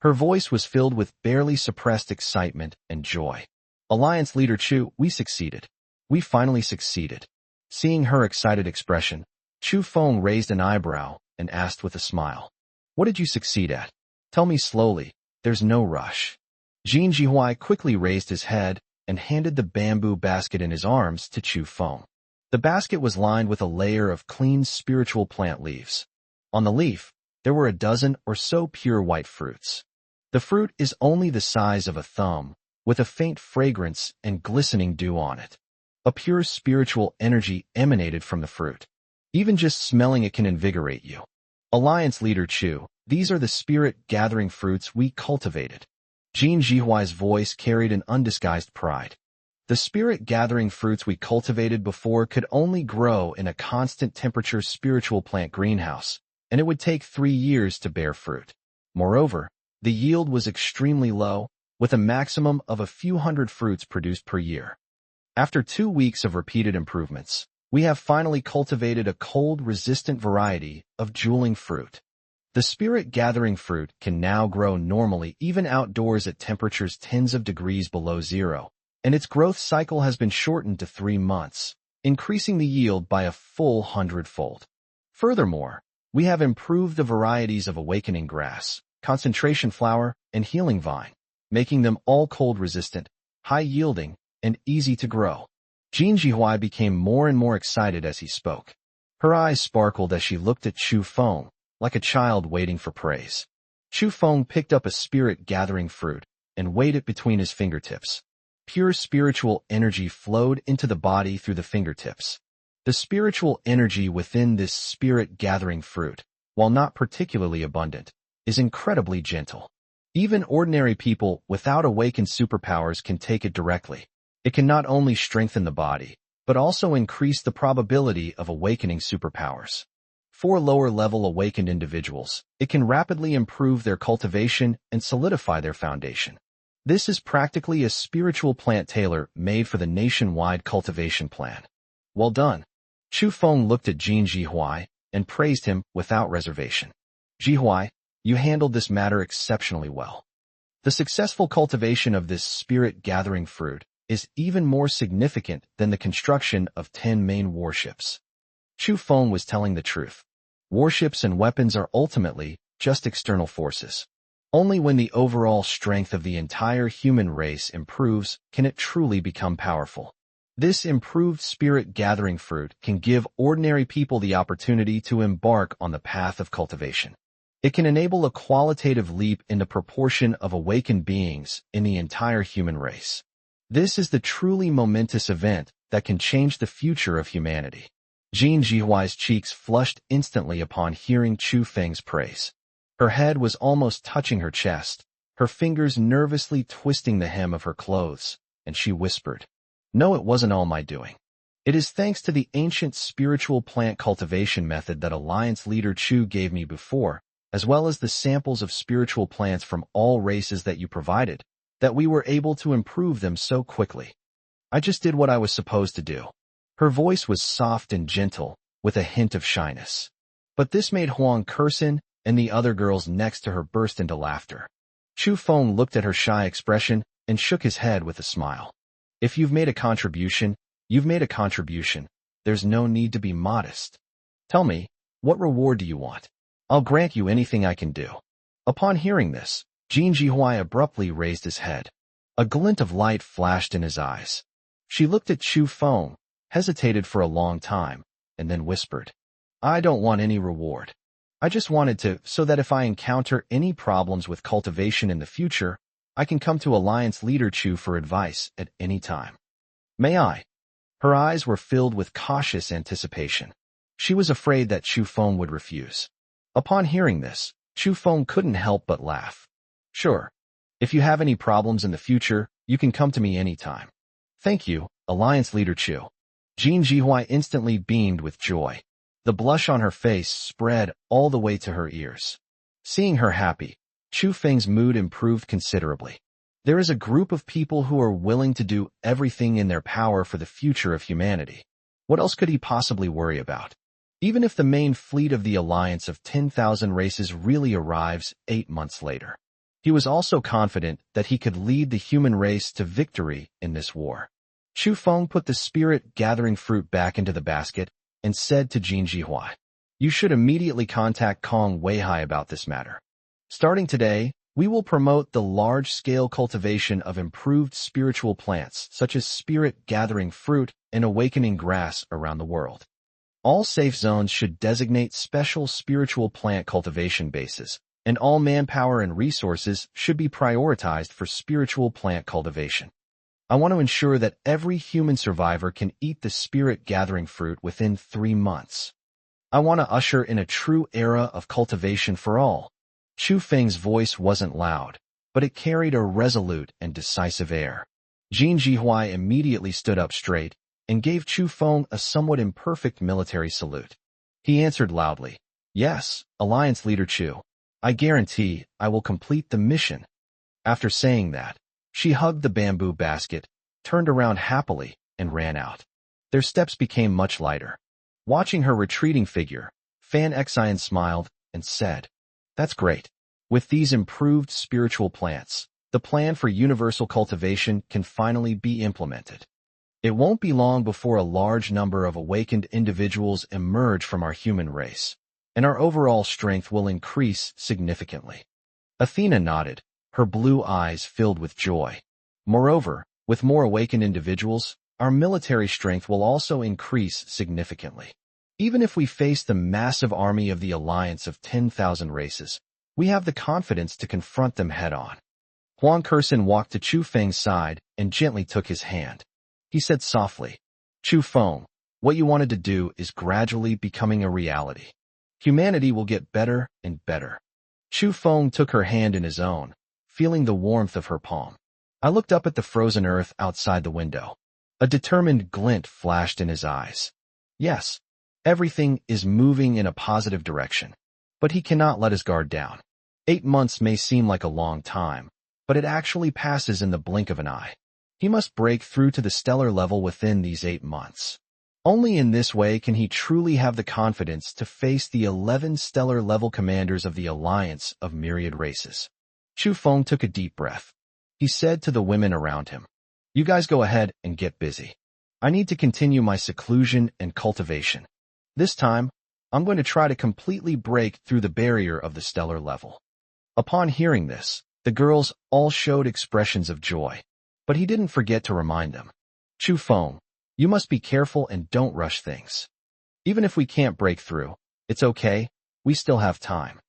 Her voice was filled with barely suppressed excitement and joy. Alliance Leader Chu, we succeeded. We finally succeeded. Seeing her excited expression, Chu Feng raised an eyebrow and asked with a smile. What did you succeed at? Tell me slowly, there's no rush. Jin Jihuai quickly raised his head and handed the bamboo basket in his arms to Chu Feng. The basket was lined with a layer of clean spiritual plant leaves. On the leaf, there were a dozen or so pure white fruits. The fruit is only the size of a thumb, with a faint fragrance and glistening dew on it. A pure spiritual energy emanated from the fruit. Even just smelling it can invigorate you. Alliance Leader Chu, these are the spirit-gathering fruits we cultivated. Jin Jihuai's voice carried an undisguised pride. The spirit-gathering fruits we cultivated before could only grow in a constant temperature spiritual plant greenhouse, and it would take 3 years to bear fruit. Moreover, the yield was extremely low, with a maximum of a few hundred fruits produced per year. After 2 weeks of repeated improvements, we have finally cultivated a cold-resistant variety of jeweling fruit. The spirit-gathering fruit can now grow normally even outdoors at temperatures tens of degrees below zero, and its growth cycle has been shortened to 3 months, increasing the yield by a full 100-fold. Furthermore, we have improved the varieties of awakening grass, concentration flower, and healing vine, making them all cold-resistant, high-yielding, and easy to grow. Jin Jihuai became more and more excited as he spoke. Her eyes sparkled as she looked at Chu Feng, like a child waiting for praise. Chu Feng picked up a spirit-gathering fruit and weighed it between his fingertips. Pure spiritual energy flowed into the body through the fingertips. The spiritual energy within this spirit-gathering fruit, while not particularly abundant, is incredibly gentle. Even ordinary people without awakened superpowers can take it directly. It can not only strengthen the body, but also increase the probability of awakening superpowers. For lower-level awakened individuals, it can rapidly improve their cultivation and solidify their foundation. This is practically a spiritual plant tailor-made for the nationwide cultivation plan. Well done. Chu Feng looked at Jin Jihuai and praised him without reservation. Jihuai, you handled this matter exceptionally well. The successful cultivation of this spirit-gathering fruit is even more significant than the construction of 10 main warships. Chu Feng was telling the truth. Warships and weapons are ultimately just external forces. Only when the overall strength of the entire human race improves can it truly become powerful. This improved spirit-gathering fruit can give ordinary people the opportunity to embark on the path of cultivation. It can enable a qualitative leap in the proportion of awakened beings in the entire human race. This is the truly momentous event that can change the future of humanity. Jin Jihuai's cheeks flushed instantly upon hearing Chu Feng's praise. Her head was almost touching her chest, her fingers nervously twisting the hem of her clothes, and she whispered, "No, it wasn't all my doing. It is thanks to the ancient spiritual plant cultivation method that Alliance Leader Chu gave me before, as well as the samples of spiritual plants from all races that you provided, that we were able to improve them so quickly. I just did what I was supposed to do." Her voice was soft and gentle, with a hint of shyness. But this made Huang Kursin and the other girls next to her burst into laughter. Chu Feng looked at her shy expression and shook his head with a smile. "If you've made a contribution, you've made a contribution. There's no need to be modest. Tell me, what reward do you want? I'll grant you anything I can do." Upon hearing this, Jin Jihuai abruptly raised his head. A glint of light flashed in his eyes. She looked at Chu Feng, hesitated for a long time, and then whispered, "I don't want any reward. I just wanted to, so that if I encounter any problems with cultivation in the future, I can come to Alliance Leader Chu for advice at any time. May I?" Her eyes were filled with cautious anticipation. She was afraid that Chu Feng would refuse. Upon hearing this, Chu Feng couldn't help but laugh. "Sure. If you have any problems in the future, you can come to me anytime." "Thank you, Alliance Leader Chu." Jin Jihuai instantly beamed with joy. The blush on her face spread all the way to her ears. Seeing her happy, Chu Feng's mood improved considerably. There is a group of people who are willing to do everything in their power for the future of humanity. What else could he possibly worry about? Even if the main fleet of the alliance of 10,000 races really arrives 8 months later. He was also confident that he could lead the human race to victory in this war. Chu Feng put the spirit-gathering fruit back into the basket and said to Jin Jihuai, "You should immediately contact Kong Weihai about this matter. Starting today, we will promote the large-scale cultivation of improved spiritual plants such as spirit-gathering fruit and awakening grass around the world. All safe zones should designate special spiritual plant cultivation bases, and all manpower and resources should be prioritized for spiritual plant cultivation. I want to ensure that every human survivor can eat the spirit-gathering fruit within 3 months. I want to usher in a true era of cultivation for all." Chu Feng's voice wasn't loud, but it carried a resolute and decisive air. Jin Jihuai immediately stood up straight and gave Chu Feng a somewhat imperfect military salute. He answered loudly, "Yes, Alliance Leader Chu. I guarantee I will complete the mission." After saying that, she hugged the bamboo basket, turned around happily, and ran out. Their steps became much lighter. Watching her retreating figure, Fan Xian smiled and said, "That's great. With these improved spiritual plants, the plan for universal cultivation can finally be implemented. It won't be long before a large number of awakened individuals emerge from our human race, and our overall strength will increase significantly." Athena nodded, her blue eyes filled with joy. "Moreover, with more awakened individuals, our military strength will also increase significantly. Even if we face the massive army of the alliance of 10,000 races, we have the confidence to confront them head-on." Huang Kursin walked to Chu Feng's side and gently took his hand. He said softly, "Chu Feng, what you wanted to do is gradually becoming a reality. Humanity will get better and better." Chu Feng took her hand in his own, feeling the warmth of her palm. I looked up at the frozen earth outside the window. A determined glint flashed in his eyes. Yes, everything is moving in a positive direction, but he cannot let his guard down. 8 months may seem like a long time, but it actually passes in the blink of an eye. He must break through to the stellar level within these 8 months. Only in this way can he truly have the confidence to face the 11 stellar-level commanders of the Alliance of Myriad Races. Chu Feng took a deep breath. He said to the women around him, "You guys go ahead and get busy. I need to continue my seclusion and cultivation. This time, I'm going to try to completely break through the barrier of the stellar level." Upon hearing this, the girls all showed expressions of joy, but he didn't forget to remind them. "Chu Feng, you must be careful and don't rush things. Even if we can't break through, it's okay, we still have time.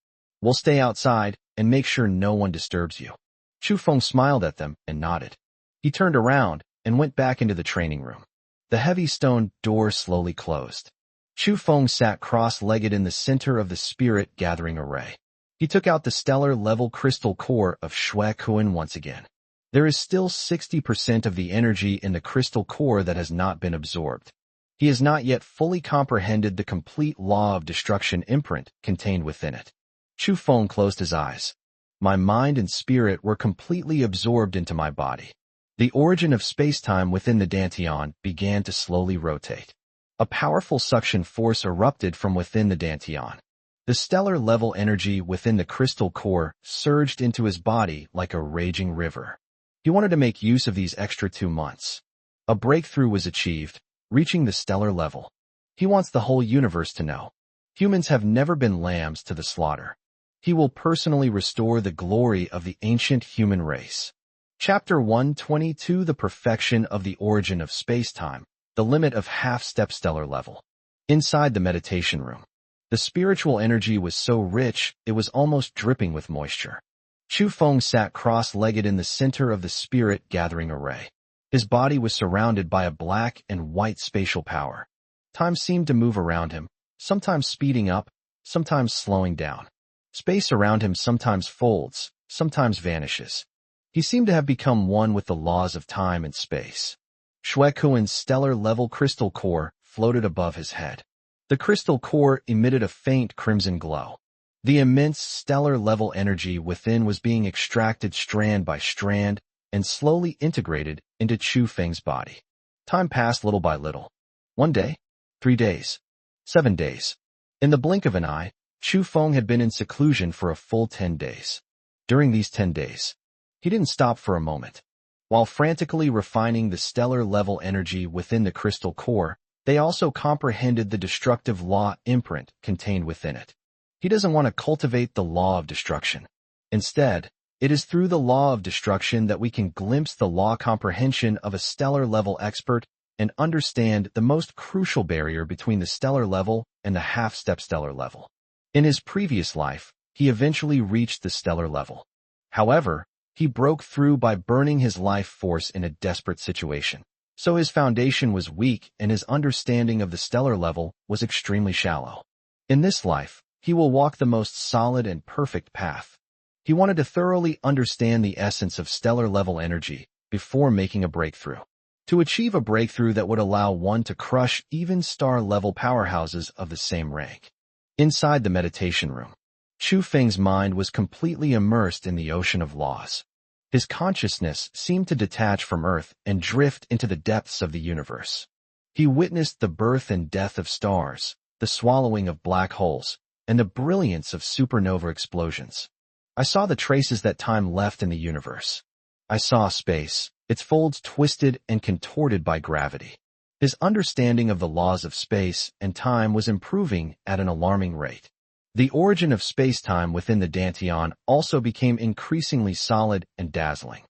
We'll stay outside and make sure no one disturbs you." Chu Feng smiled at them and nodded. He turned around and went back into the training room. The heavy stone door slowly closed. Chu Feng sat cross-legged in the center of the spirit-gathering array. He took out the stellar-level crystal core of Shui Kuan once again. There is still 60% of the energy in the crystal core that has not been absorbed. He has not yet fully comprehended the complete law of destruction imprint contained within it. Chu Feng closed his eyes. My mind and spirit were completely absorbed into my body. The origin of space-time within the Dantian began to slowly rotate. A powerful suction force erupted from within the Dantian. The stellar-level energy within the crystal core surged into his body like a raging river. He wanted to make use of these extra 2 months. A breakthrough was achieved, reaching the stellar level. He wants the whole universe to know. Humans have never been lambs to the slaughter. He will personally restore the glory of the ancient human race. Chapter 122: The Perfection of the Origin of Space-Time, the Limit of Half-Step Stellar Level. Inside the meditation room, the spiritual energy was so rich it was almost dripping with moisture. Chu Feng sat cross-legged in the center of the spirit-gathering array. His body was surrounded by a black and white spatial power. Time seemed to move around him, sometimes speeding up, sometimes slowing down. Space around him sometimes folds, sometimes vanishes. He seemed to have become one with the laws of time and space. Shui Kuan's stellar-level crystal core floated above his head. The crystal core emitted a faint crimson glow. The immense stellar-level energy within was being extracted strand by strand and slowly integrated into Chu Feng's body. Time passed little by little. 1 day, 3 days, 7 days. In the blink of an eye, Chu Feng had been in seclusion for a full 10 days. During these 10 days, he didn't stop for a moment. While frantically refining the stellar-level energy within the crystal core, they also comprehended the destructive law imprint contained within it. He doesn't want to cultivate the law of destruction. Instead, it is through the law of destruction that we can glimpse the law comprehension of a stellar-level expert and understand the most crucial barrier between the stellar level and the half-step stellar level. In his previous life, he eventually reached the stellar level. However, he broke through by burning his life force in a desperate situation. So his foundation was weak and his understanding of the stellar level was extremely shallow. In this life, he will walk the most solid and perfect path. He wanted to thoroughly understand the essence of stellar-level energy before making a breakthrough. To achieve a breakthrough that would allow one to crush even star-level powerhouses of the same rank. Inside the meditation room, Chu Feng's mind was completely immersed in the ocean of laws. His consciousness seemed to detach from Earth and drift into the depths of the universe. He witnessed the birth and death of stars, the swallowing of black holes, and the brilliance of supernova explosions. I saw the traces that time left in the universe. I saw space, its folds twisted and contorted by gravity. His understanding of the laws of space and time was improving at an alarming rate. The origin of space-time within the Dantian also became increasingly solid and dazzling.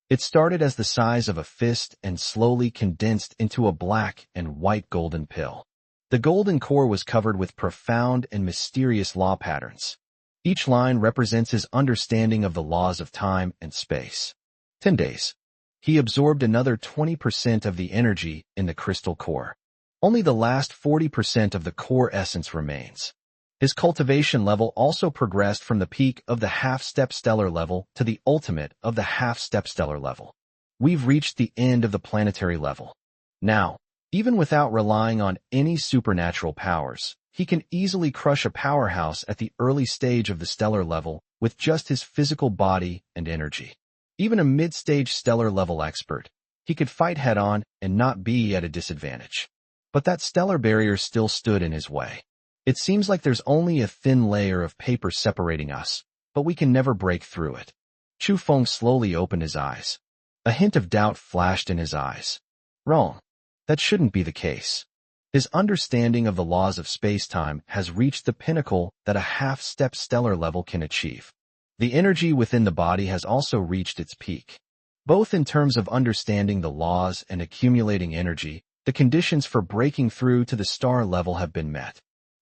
It started as the size of a fist and slowly condensed into a black and white golden pill. The golden core was covered with profound and mysterious law patterns. Each line represents his understanding of the laws of time and space. 10 days. He absorbed another 20% of the energy in the crystal core. Only the last 40% of the core essence remains. His cultivation level also progressed from the peak of the half-step stellar level to the ultimate of the half-step stellar level. We've reached the end of the planetary level. Now, even without relying on any supernatural powers, he can easily crush a powerhouse at the early stage of the stellar level with just his physical body and energy. Even a mid-stage stellar level expert, he could fight head-on and not be at a disadvantage. But that stellar barrier still stood in his way. It seems like there's only a thin layer of paper separating us, but we can never break through it. Chu Feng slowly opened his eyes. A hint of doubt flashed in his eyes. Wrong. That shouldn't be the case. His understanding of the laws of space-time has reached the pinnacle that a half-step stellar level can achieve. The energy within the body has also reached its peak. Both in terms of understanding the laws and accumulating energy, the conditions for breaking through to the star level have been met.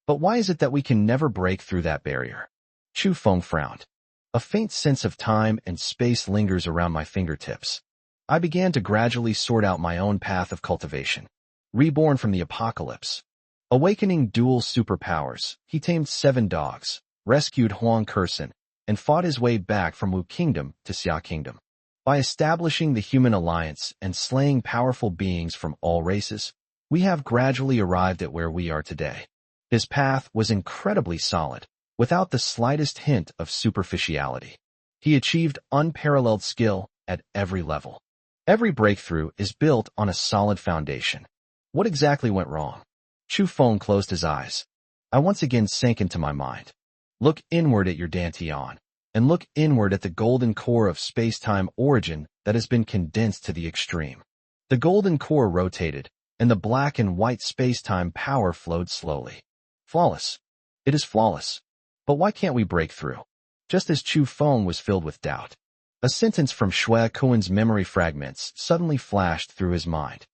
But why is it that we can never break through that barrier? Chu Feng frowned. A faint sense of time and space lingers around my fingertips. I began to gradually sort out my own path of cultivation. Reborn from the apocalypse. Awakening dual superpowers, he tamed 7 dogs, rescued Huang Kursen, and fought his way back from Wu Kingdom to Xia Kingdom. By establishing the human alliance and slaying powerful beings from all races, we have gradually arrived at where we are today. His path was incredibly solid, without the slightest hint of superficiality. He achieved unparalleled skill at every level. Every breakthrough is built on a solid foundation. What exactly went wrong? Chu Feng closed his eyes. I once again sank into my mind. Look inward at your Dantian, and look inward at the golden core of space-time origin that has been condensed to the extreme. The golden core rotated, and the black and white space-time power flowed slowly. Flawless. It is flawless. But why can't we break through? Just as Chu Feng was filled with doubt, a sentence from Shui Kuan's memory fragments suddenly flashed through his mind.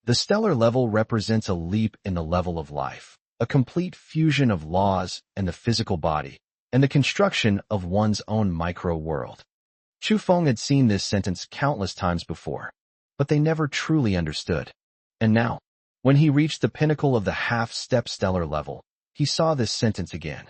The stellar level represents a leap in the level of life, a complete fusion of laws and the physical body, and the construction of one's own micro-world. Chu Feng had seen this sentence countless times before, but they never truly understood. And now, when he reached the pinnacle of the half-step stellar level, he saw this sentence again.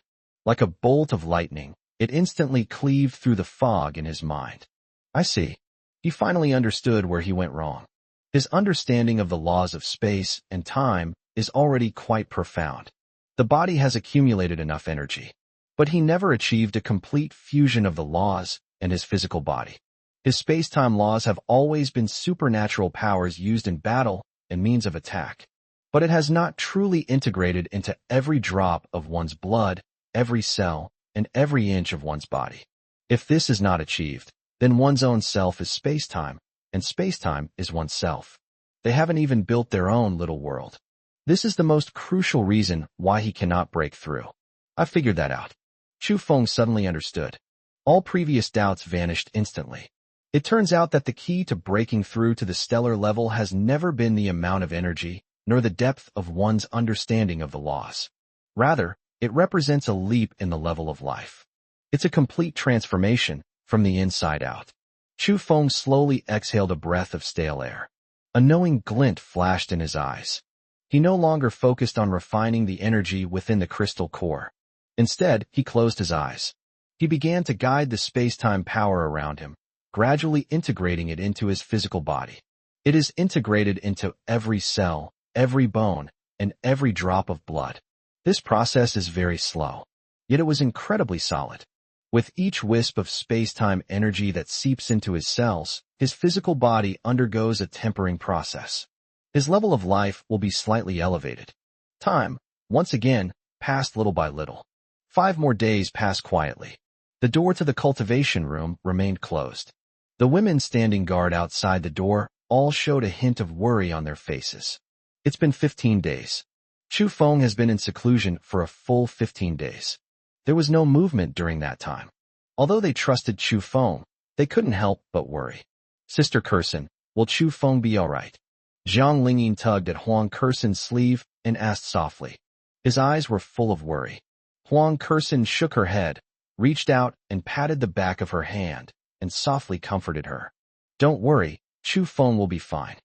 Like a bolt of lightning, it instantly cleaved through the fog in his mind. I see. He finally understood where he went wrong. His understanding of the laws of space and time is already quite profound. The body has accumulated enough energy, but he never achieved a complete fusion of the laws and his physical body. His space-time laws have always been supernatural powers used in battle and means of attack, but it has not truly integrated into every drop of one's blood, every cell, and every inch of one's body. If this is not achieved, then one's own self is space-time, and space-time is oneself. They haven't even built their own little world. This is the most crucial reason why he cannot break through. I figured that out. Chu Feng suddenly understood. All previous doubts vanished instantly. It turns out that the key to breaking through to the stellar level has never been the amount of energy, nor the depth of one's understanding of the laws. Rather, it represents a leap in the level of life. It's a complete transformation from the inside out. Chu Feng slowly exhaled a breath of stale air. A knowing glint flashed in his eyes. He no longer focused on refining the energy within the crystal core. Instead, he closed his eyes. He began to guide the space-time power around him, gradually integrating it into his physical body. It is integrated into every cell, every bone, and every drop of blood. This process is very slow, yet it was incredibly solid. With each wisp of space-time energy that seeps into his cells, his physical body undergoes a tempering process. His level of life will be slightly elevated. Time, once again, passed little by little. 5 more days passed quietly. The door to the cultivation room remained closed. The women standing guard outside the door all showed a hint of worry on their faces. It's been 15 days. Chu Feng has been in seclusion for a full 15 days. There was no movement during that time. Although they trusted Chu Feng, they couldn't help but worry. Sister Kursen, will Chu Feng be all right? Zhang Lingyin tugged at Huang Kursen's sleeve and asked softly. His eyes were full of worry. Huang Kursen shook her head, reached out and patted the back of her hand, and softly comforted her. Don't worry, Chu Feng will be fine.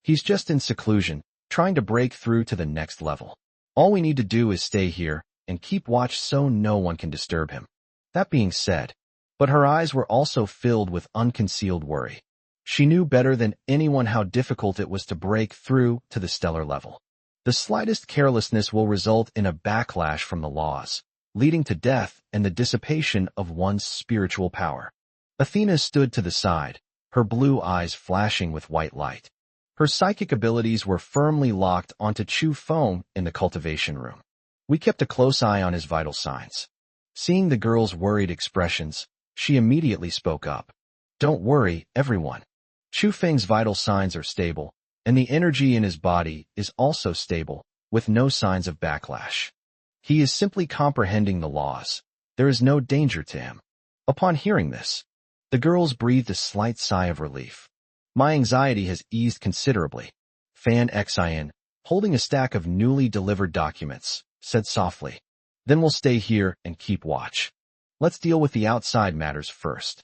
He's just in seclusion, trying to break through to the next level. All we need to do is stay here and keep watch so no one can disturb him. That being said, but her eyes were also filled with unconcealed worry. She knew better than anyone how difficult it was to break through to the stellar level. The slightest carelessness will result in a backlash from the laws, leading to death and the dissipation of one's spiritual power. Athena stood to the side, her blue eyes flashing with white light. Her psychic abilities were firmly locked onto Chu Feng in the cultivation room. We kept a close eye on his vital signs. Seeing the girl's worried expressions, she immediately spoke up. Don't worry, everyone. Chu Feng's vital signs are stable, and the energy in his body is also stable, with no signs of backlash. He is simply comprehending the laws. There is no danger to him. Upon hearing this, the girls breathed a slight sigh of relief. My anxiety has eased considerably. Fan Xin, holding a stack of newly delivered documents, said softly. Then we'll stay here and keep watch. Let's deal with the outside matters first.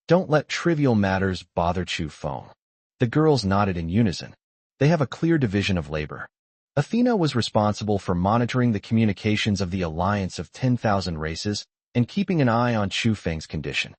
Don't let trivial matters bother Chu Feng. The girls nodded in unison. They have a clear division of labor. Athena was responsible for monitoring the communications of the alliance of 10,000 races and keeping an eye on Chu Feng's condition.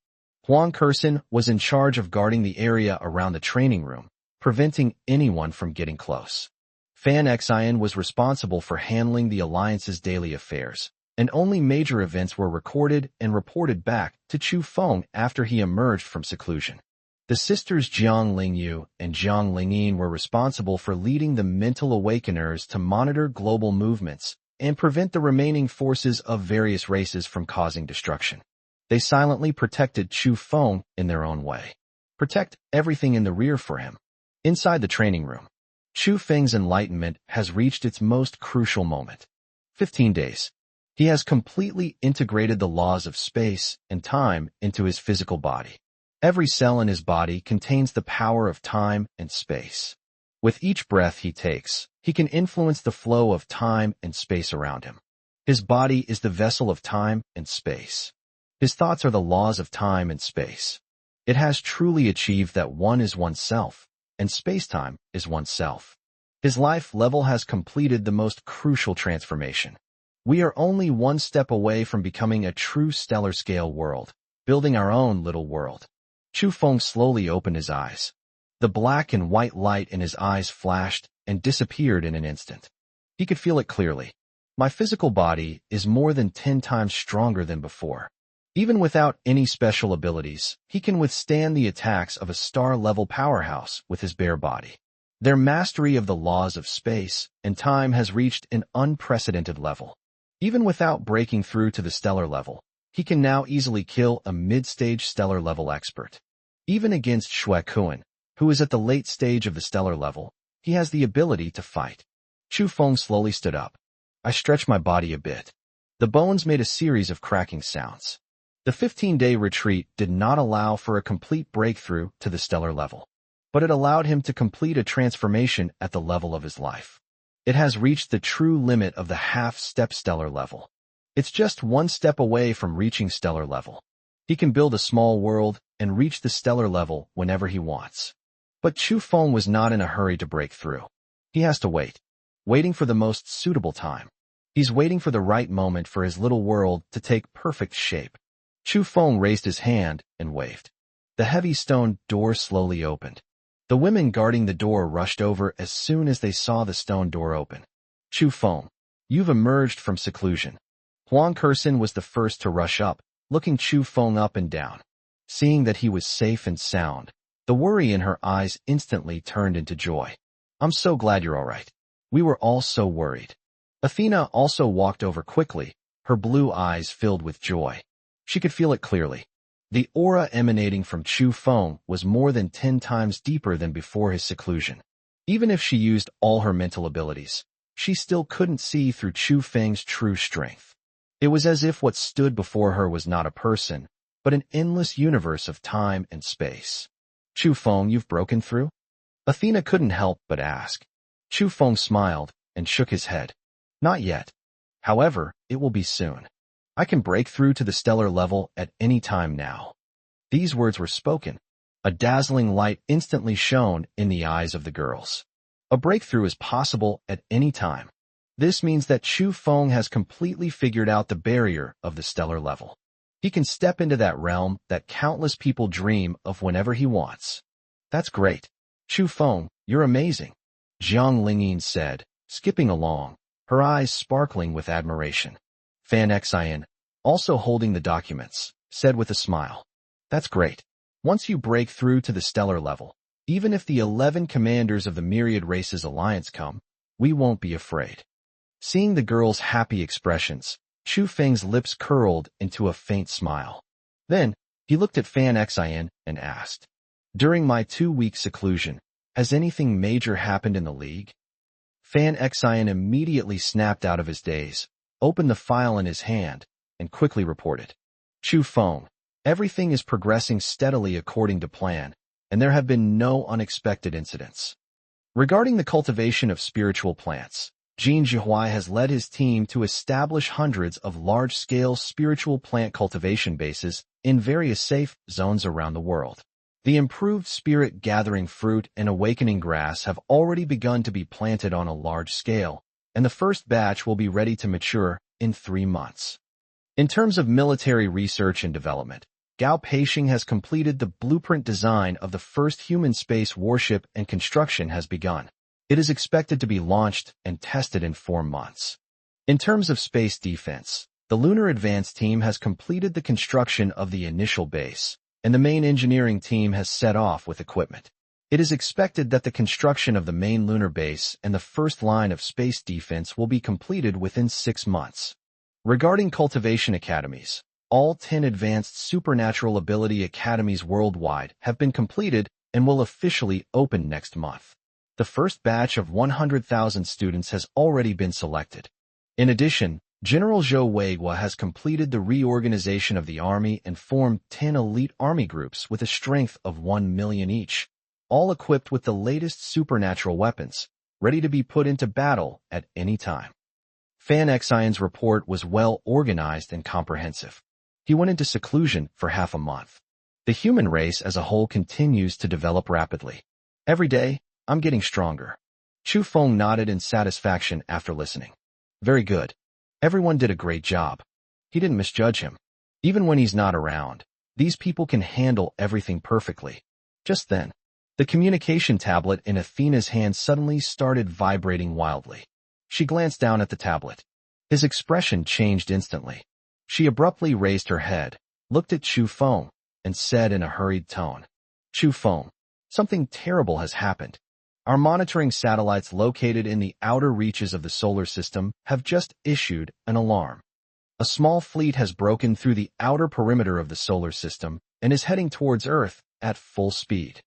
Wang Hao was in charge of guarding the area around the training room, preventing anyone from getting close. Fan Xin was responsible for handling the alliance's daily affairs, and only major events were recorded and reported back to Chu Feng after he emerged from seclusion. The sisters Jiang Lingyu and Jiang Lingyin were responsible for leading the mental awakeners to monitor global movements and prevent the remaining forces of various races from causing destruction. They silently protected Chu Feng in their own way. Protect everything in the rear for him. Inside the training room, Chu Feng's enlightenment has reached its most crucial moment. 15 days. He has completely integrated the laws of space and time into his physical body. Every cell in his body contains the power of time and space. With each breath he takes, he can influence the flow of time and space around him. His body is the vessel of time and space. His thoughts are the laws of time and space. It has truly achieved that one is oneself, and space-time is oneself. His life level has completed the most crucial transformation. We are only one step away from becoming a true stellar-scale world, building our own little world. Chu Feng slowly opened his eyes. The black and white light in his eyes flashed and disappeared in an instant. He could feel it clearly. My physical body is more than 10 times stronger than before. Even without any special abilities, he can withstand the attacks of a star-level powerhouse with his bare body. Their mastery of the laws of space and time has reached an unprecedented level. Even without breaking through to the stellar level, he can now easily kill a mid-stage stellar-level expert. Even against Shui Kuan, who is at the late stage of the stellar level, he has the ability to fight. Chu Feng slowly stood up. I stretched my body a bit. The bones made a series of cracking sounds. The 15-day retreat did not allow for a complete breakthrough to the stellar level, but it allowed him to complete a transformation at the level of his life. It has reached the true limit of the half-step stellar level. It's just one step away from reaching stellar level. He can build a small world and reach the stellar level whenever he wants. But Chu Feng was not in a hurry to break through. He has to wait, waiting for the most suitable time. He's waiting for the right moment for his little world to take perfect shape. Chu Feng raised his hand and waved. The heavy stone door slowly opened. The women guarding the door rushed over as soon as they saw the stone door open. Chu Feng, you've emerged from seclusion. Wang Hao was the first to rush up, looking Chu Feng up and down. Seeing that he was safe and sound, the worry in her eyes instantly turned into joy. I'm so glad you're all right. We were all so worried. Athena also walked over quickly, her blue eyes filled with joy. She could feel it clearly. The aura emanating from Chu Feng was more than 10 times deeper than before his seclusion. Even if she used all her mental abilities, she still couldn't see through Chu Feng's true strength. It was as if what stood before her was not a person, but an endless universe of time and space. Chu Feng, you've broken through? Athena couldn't help but ask. Chu Feng smiled and shook his head. Not yet. However, it will be soon. I can break through to the stellar level at any time now. These words were spoken. A dazzling light instantly shone in the eyes of the girls. A breakthrough is possible at any time. This means that Chu Feng has completely figured out the barrier of the stellar level. He can step into that realm that countless people dream of whenever he wants. That's great. Chu Feng, you're amazing, Jiang Lingyin said, skipping along, her eyes sparkling with admiration. Fan Xin, also holding the documents, said with a smile. That's great. Once you break through to the stellar level, Even if the 11 commanders of the Myriad Races Alliance come, we won't be afraid. Seeing the girl's happy expressions, Chu Feng's lips curled into a faint smile. Then, he looked at Fan Xian and asked, "During my 2-week seclusion, has anything major happened in the League?" Fan Xian immediately snapped out of his daze, opened the file in his hand, and quickly reported, "Chu Feng, everything is progressing steadily according to plan, and there have been no unexpected incidents. Regarding the cultivation of spiritual plants, Jin Jihuai has led his team to establish hundreds of large-scale spiritual plant cultivation bases in various safe zones around the world. The improved spirit-gathering fruit and awakening grass have already begun to be planted on a large scale, and the first batch will be ready to mature in 3 months. In terms of military research and development, Gao Peixing has completed the blueprint design of the first human space warship and construction has begun. It is expected to be launched and tested in 4 months. In terms of space defense, the Lunar Advance team has completed the construction of the initial base, and the main engineering team has set off with equipment. It is expected that the construction of the main lunar base and the first line of space defense will be completed within 6 months. Regarding cultivation academies, all 10 advanced supernatural ability academies worldwide have been completed and will officially open next month. The first batch of 100,000 students has already been selected. In addition, General Zhou Weiguo has completed the reorganization of the army and formed 10 elite army groups with a strength of 1 million each, all equipped with the latest supernatural weapons, ready to be put into battle at any time. Fan Xian's report was well organized and comprehensive. He went into seclusion for half a month. The human race as a whole continues to develop rapidly. Every day, I'm getting stronger. Chu Feng nodded in satisfaction after listening. Very good. Everyone did a great job. He didn't misjudge him. Even when he's not around, these people can handle everything perfectly. Just then, the communication tablet in Athena's hand suddenly started vibrating wildly. She glanced down at the tablet. His expression changed instantly. She abruptly raised her head, looked at Chu Feng, and said in a hurried tone, "Chu Feng, something terrible has happened. Our monitoring satellites located in the outer reaches of the solar system have just issued an alarm. A small fleet has broken through the outer perimeter of the solar system and is heading towards Earth at full speed.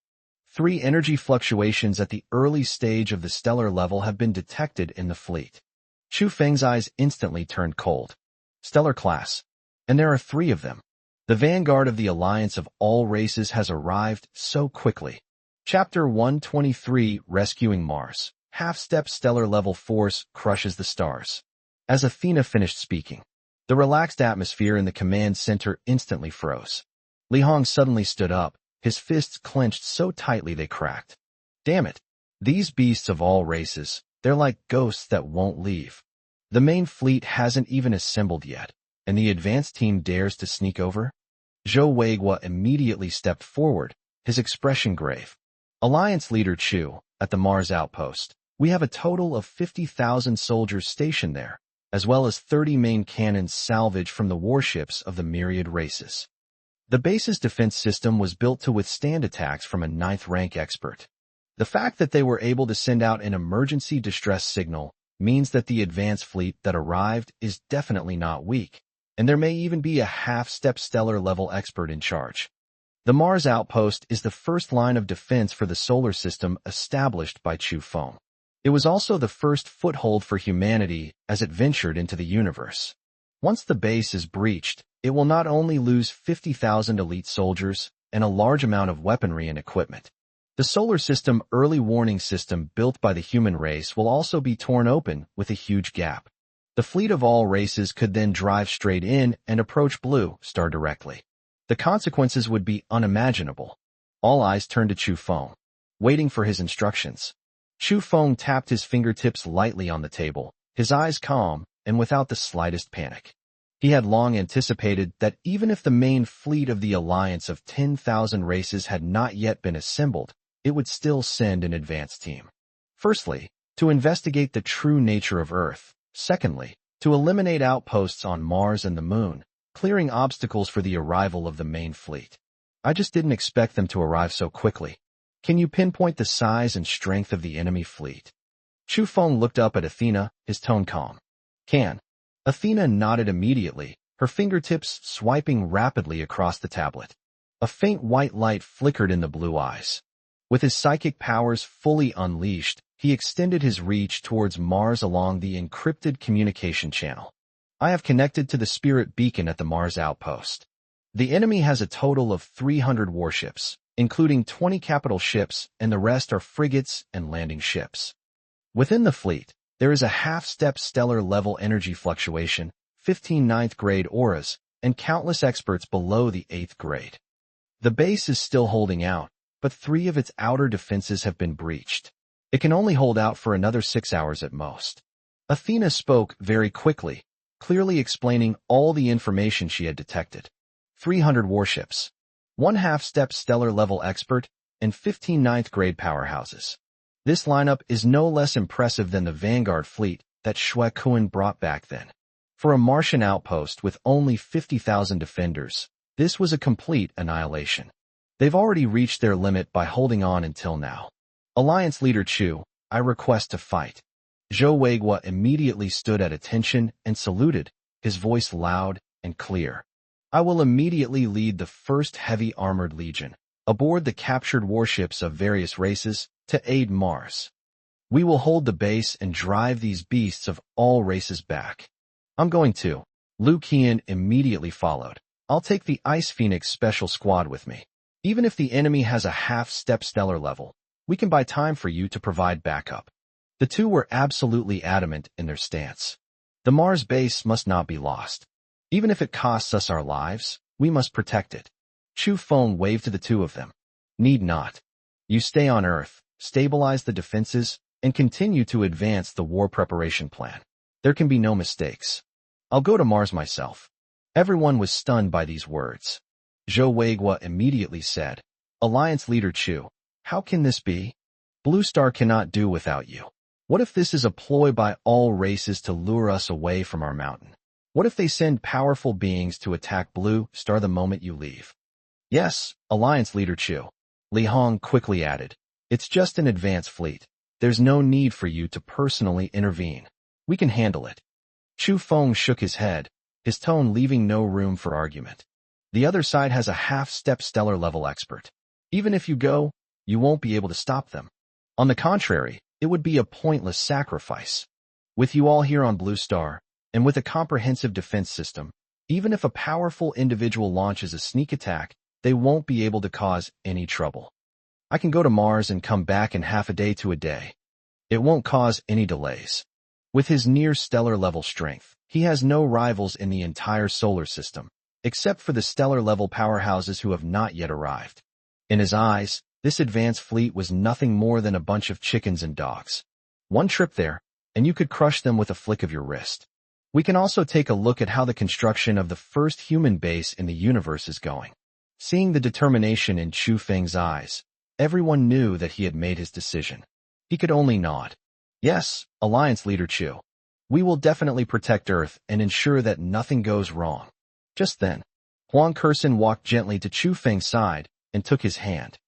3 energy fluctuations at the early stage of the stellar level have been detected in the fleet." Chu Feng's eyes instantly turned cold. Stellar class. And there are 3 of them. The vanguard of the alliance of all races has arrived so quickly. Chapter 123, Rescuing Mars. Half-step stellar level force crushes the stars. As Athena finished speaking, the relaxed atmosphere in the command center instantly froze. Li Hong suddenly stood up, his fists clenched so tightly they cracked. Damn it. These beasts of all races, they're like ghosts that won't leave. The main fleet hasn't even assembled yet, and the advanced team dares to sneak over? Zhou Weiguo immediately stepped forward, his expression grave. Alliance leader Chu, at the Mars outpost, we have a total of 50,000 soldiers stationed there, as well as 30 main cannons salvaged from the warships of the Myriad Races. The base's defense system was built to withstand attacks from a 9th-rank expert. The fact that they were able to send out an emergency distress signal means that the advanced fleet that arrived is definitely not weak, and there may even be a half-step stellar-level expert in charge. The Mars outpost is the first line of defense for the solar system established by Chu Feng. It was also the first foothold for humanity as it ventured into the universe. Once the base is breached, it will not only lose 50,000 elite soldiers and a large amount of weaponry and equipment. The solar system early warning system built by the human race will also be torn open with a huge gap. The fleet of all races could then drive straight in and approach Blue Star directly. The consequences would be unimaginable. All eyes turned to Chu Feng, waiting for his instructions. Chu Feng tapped his fingertips lightly on the table, his eyes calm and without the slightest panic. He had long anticipated that even if the main fleet of the alliance of 10,000 races had not yet been assembled, it would still send an advance team. Firstly, to investigate the true nature of Earth. Secondly, to eliminate outposts on Mars and the Moon, clearing obstacles for the arrival of the main fleet. I just didn't expect them to arrive so quickly. Can you pinpoint the size and strength of the enemy fleet? Chu Feng looked up at Athena, his tone calm. Can. Athena nodded immediately, her fingertips swiping rapidly across the tablet. A faint white light flickered in the blue eyes. With his psychic powers fully unleashed, he extended his reach towards Mars along the encrypted communication channel. I have connected to the spirit beacon at the Mars outpost. The enemy has a total of 300 warships, including 20 capital ships, and the rest are frigates and landing ships. Within the fleet, there is a half-step stellar-level energy fluctuation, 15 ninth-grade auras, and countless experts below the 8th grade. The base is still holding out, but 3 of its outer defenses have been breached. It can only hold out for another 6 hours at most. Athena spoke very quickly, clearly explaining all the information she had detected. 300 warships, 1 half-step stellar-level expert, and 15 ninth-grade powerhouses. This lineup is no less impressive than the Vanguard fleet that Shui Kun brought back then. For a Martian outpost with only 50,000 defenders, this was a complete annihilation. They've already reached their limit by holding on until now. Alliance Leader Chu, I request to fight. Zhou Weiguo immediately stood at attention and saluted, his voice loud and clear. I will immediately lead the first heavy armored legion, aboard the captured warships of various races, to aid Mars. We will hold the base and drive these beasts of all races back. I'm going to. Lu Qian immediately followed. I'll take the Ice Phoenix Special Squad with me. Even if the enemy has a half-step stellar level, we can buy time for you to provide backup. The two were absolutely adamant in their stance. The Mars base must not be lost. Even if it costs us our lives, we must protect it. Chu Feng waved to the two of them. Need not. You stay on Earth, stabilize the defenses, and continue to advance the war preparation plan. There can be no mistakes. I'll go to Mars myself. Everyone was stunned by these words. Zhou Weiguo immediately said, Alliance Leader Chu, how can this be? Blue Star cannot do without you. What if this is a ploy by all races to lure us away from our mountain? What if they send powerful beings to attack Blue Star the moment you leave? Yes, Alliance Leader Chu. Li Hong quickly added. It's just an advance fleet. There's no need for you to personally intervene. We can handle it. Chu Feng shook his head, his tone leaving no room for argument. The other side has a half-step stellar-level expert. Even if you go, you won't be able to stop them. On the contrary, it would be a pointless sacrifice. With you all here on Blue Star, and with a comprehensive defense system, even if a powerful individual launches a sneak attack, they won't be able to cause any trouble. I can go to Mars and come back in half a day to a day. It won't cause any delays. With his near-stellar-level strength, he has no rivals in the entire solar system, except for the stellar-level powerhouses who have not yet arrived. In his eyes, this advanced fleet was nothing more than a bunch of chickens and dogs. One trip there, and you could crush them with a flick of your wrist. We can also take a look at how the construction of the first human base in the universe is going. Seeing the determination in Chu Feng's eyes, everyone knew that he had made his decision. He could only nod. Yes, Alliance Leader Chu. We will definitely protect Earth and ensure that nothing goes wrong. Just then, Huang Kersen walked gently to Chu Feng's side and took his hand.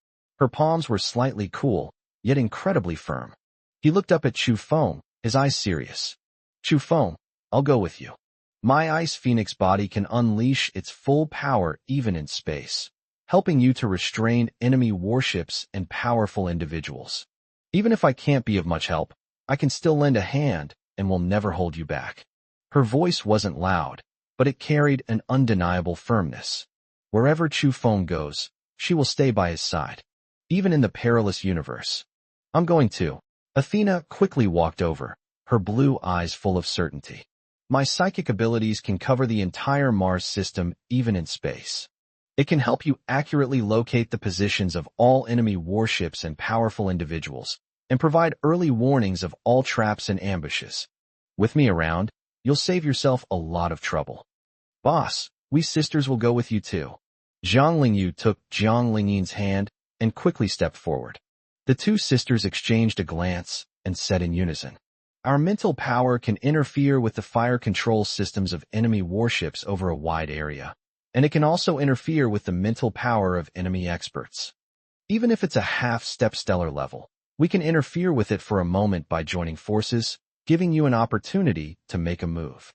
Her palms were slightly cool, yet incredibly firm. He looked up at Chu Feng, his eyes serious. Chu Feng, I'll go with you. My Ice Phoenix body can unleash its full power even in space, helping you to restrain enemy warships and powerful individuals. Even if I can't be of much help, I can still lend a hand and will never hold you back. Her voice wasn't loud, but it carried an undeniable firmness. Wherever Chu Feng goes, she will stay by his side, even in the perilous universe. I'm going to. Athena quickly walked over, her blue eyes full of certainty. My psychic abilities can cover the entire Mars system, even in space. It can help you accurately locate the positions of all enemy warships and powerful individuals, and provide early warnings of all traps and ambushes. With me around, you'll save yourself a lot of trouble. Boss, we sisters will go with you too. Zhang Lingyu took Zhang Lingyin's hand and quickly stepped forward. The two sisters exchanged a glance and said in unison, Our mental power can interfere with the fire control systems of enemy warships over a wide area, and it can also interfere with the mental power of enemy experts. Even if it's a half-step stellar level, we can interfere with it for a moment by joining forces, giving you an opportunity to make a move.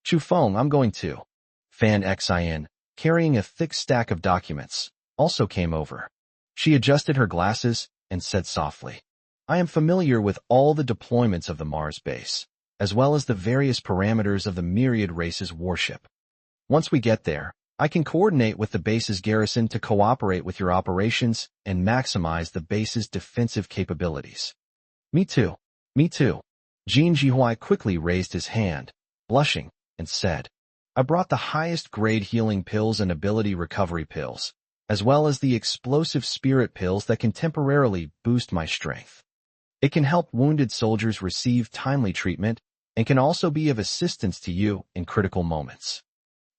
Chu Feng, I'm going to. Fan Xin, carrying a thick stack of documents, also came over. She adjusted her glasses and said softly, I am familiar with all the deployments of the Mars base, as well as the various parameters of the myriad race's warship. Once we get there, I can coordinate with the base's garrison to cooperate with your operations and maximize the base's defensive capabilities. Me too. Me too. Jin Jihuai quickly raised his hand, blushing, and said, I brought the highest grade healing pills and ability recovery pills, as well as the explosive spirit pills that can temporarily boost my strength. It can help wounded soldiers receive timely treatment and can also be of assistance to you in critical moments.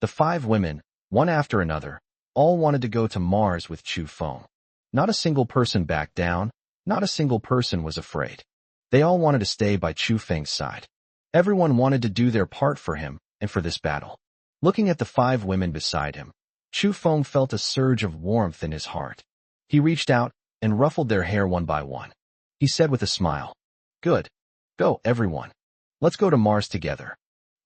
The 5 women, one after another, all wanted to go to Mars with Chu Feng. Not a single person backed down, not a single person was afraid. They all wanted to stay by Chu Feng's side. Everyone wanted to do their part for him and for this battle. Looking at the 5 women beside him, Chu Feng felt a surge of warmth in his heart. He reached out and ruffled their hair one by one. He said with a smile, Good. Go, everyone. Let's go to Mars together.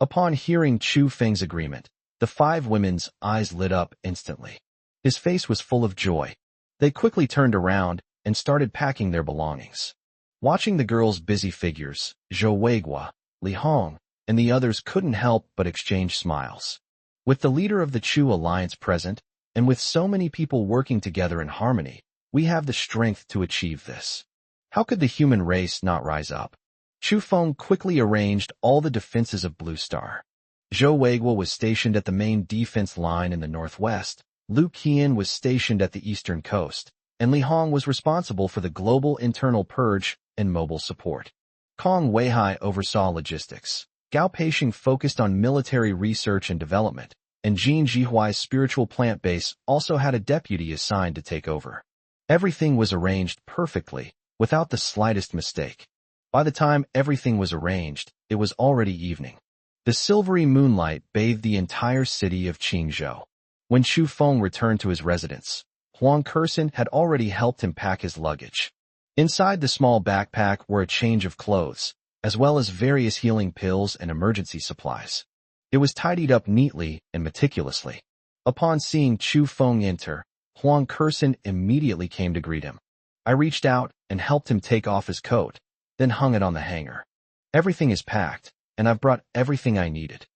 Upon hearing Chu Feng's agreement, the 5 women's eyes lit up instantly. His face was full of joy. They quickly turned around and started packing their belongings. Watching the girls' busy figures, Zhou Weiguo, Li Hong, and the others couldn't help but exchange smiles. With the leader of the Chu Alliance present, and with so many people working together in harmony, we have the strength to achieve this. How could the human race not rise up? Chu Feng quickly arranged all the defenses of Blue Star. Zhou Weiguo was stationed at the main defense line in the northwest, Lu Qian was stationed at the eastern coast, and Li Hong was responsible for the global internal purge and mobile support. Kong Weihai oversaw logistics. Gao Peixing focused on military research and development, and Jin Jihuai's spiritual plant base also had a deputy assigned to take over. Everything was arranged perfectly, without the slightest mistake. By the time everything was arranged, it was already evening. The silvery moonlight bathed the entire city of Qingzhou. When Chu Feng returned to his residence, Huang Kersen had already helped him pack his luggage. Inside the small backpack were a change of clothes, as well as various healing pills and emergency supplies. It was tidied up neatly and meticulously. Upon seeing Chu Feng enter, Huang Kersen immediately came to greet him. I reached out and helped him take off his coat, then hung it on the hanger. Everything is packed, and I've brought everything I needed.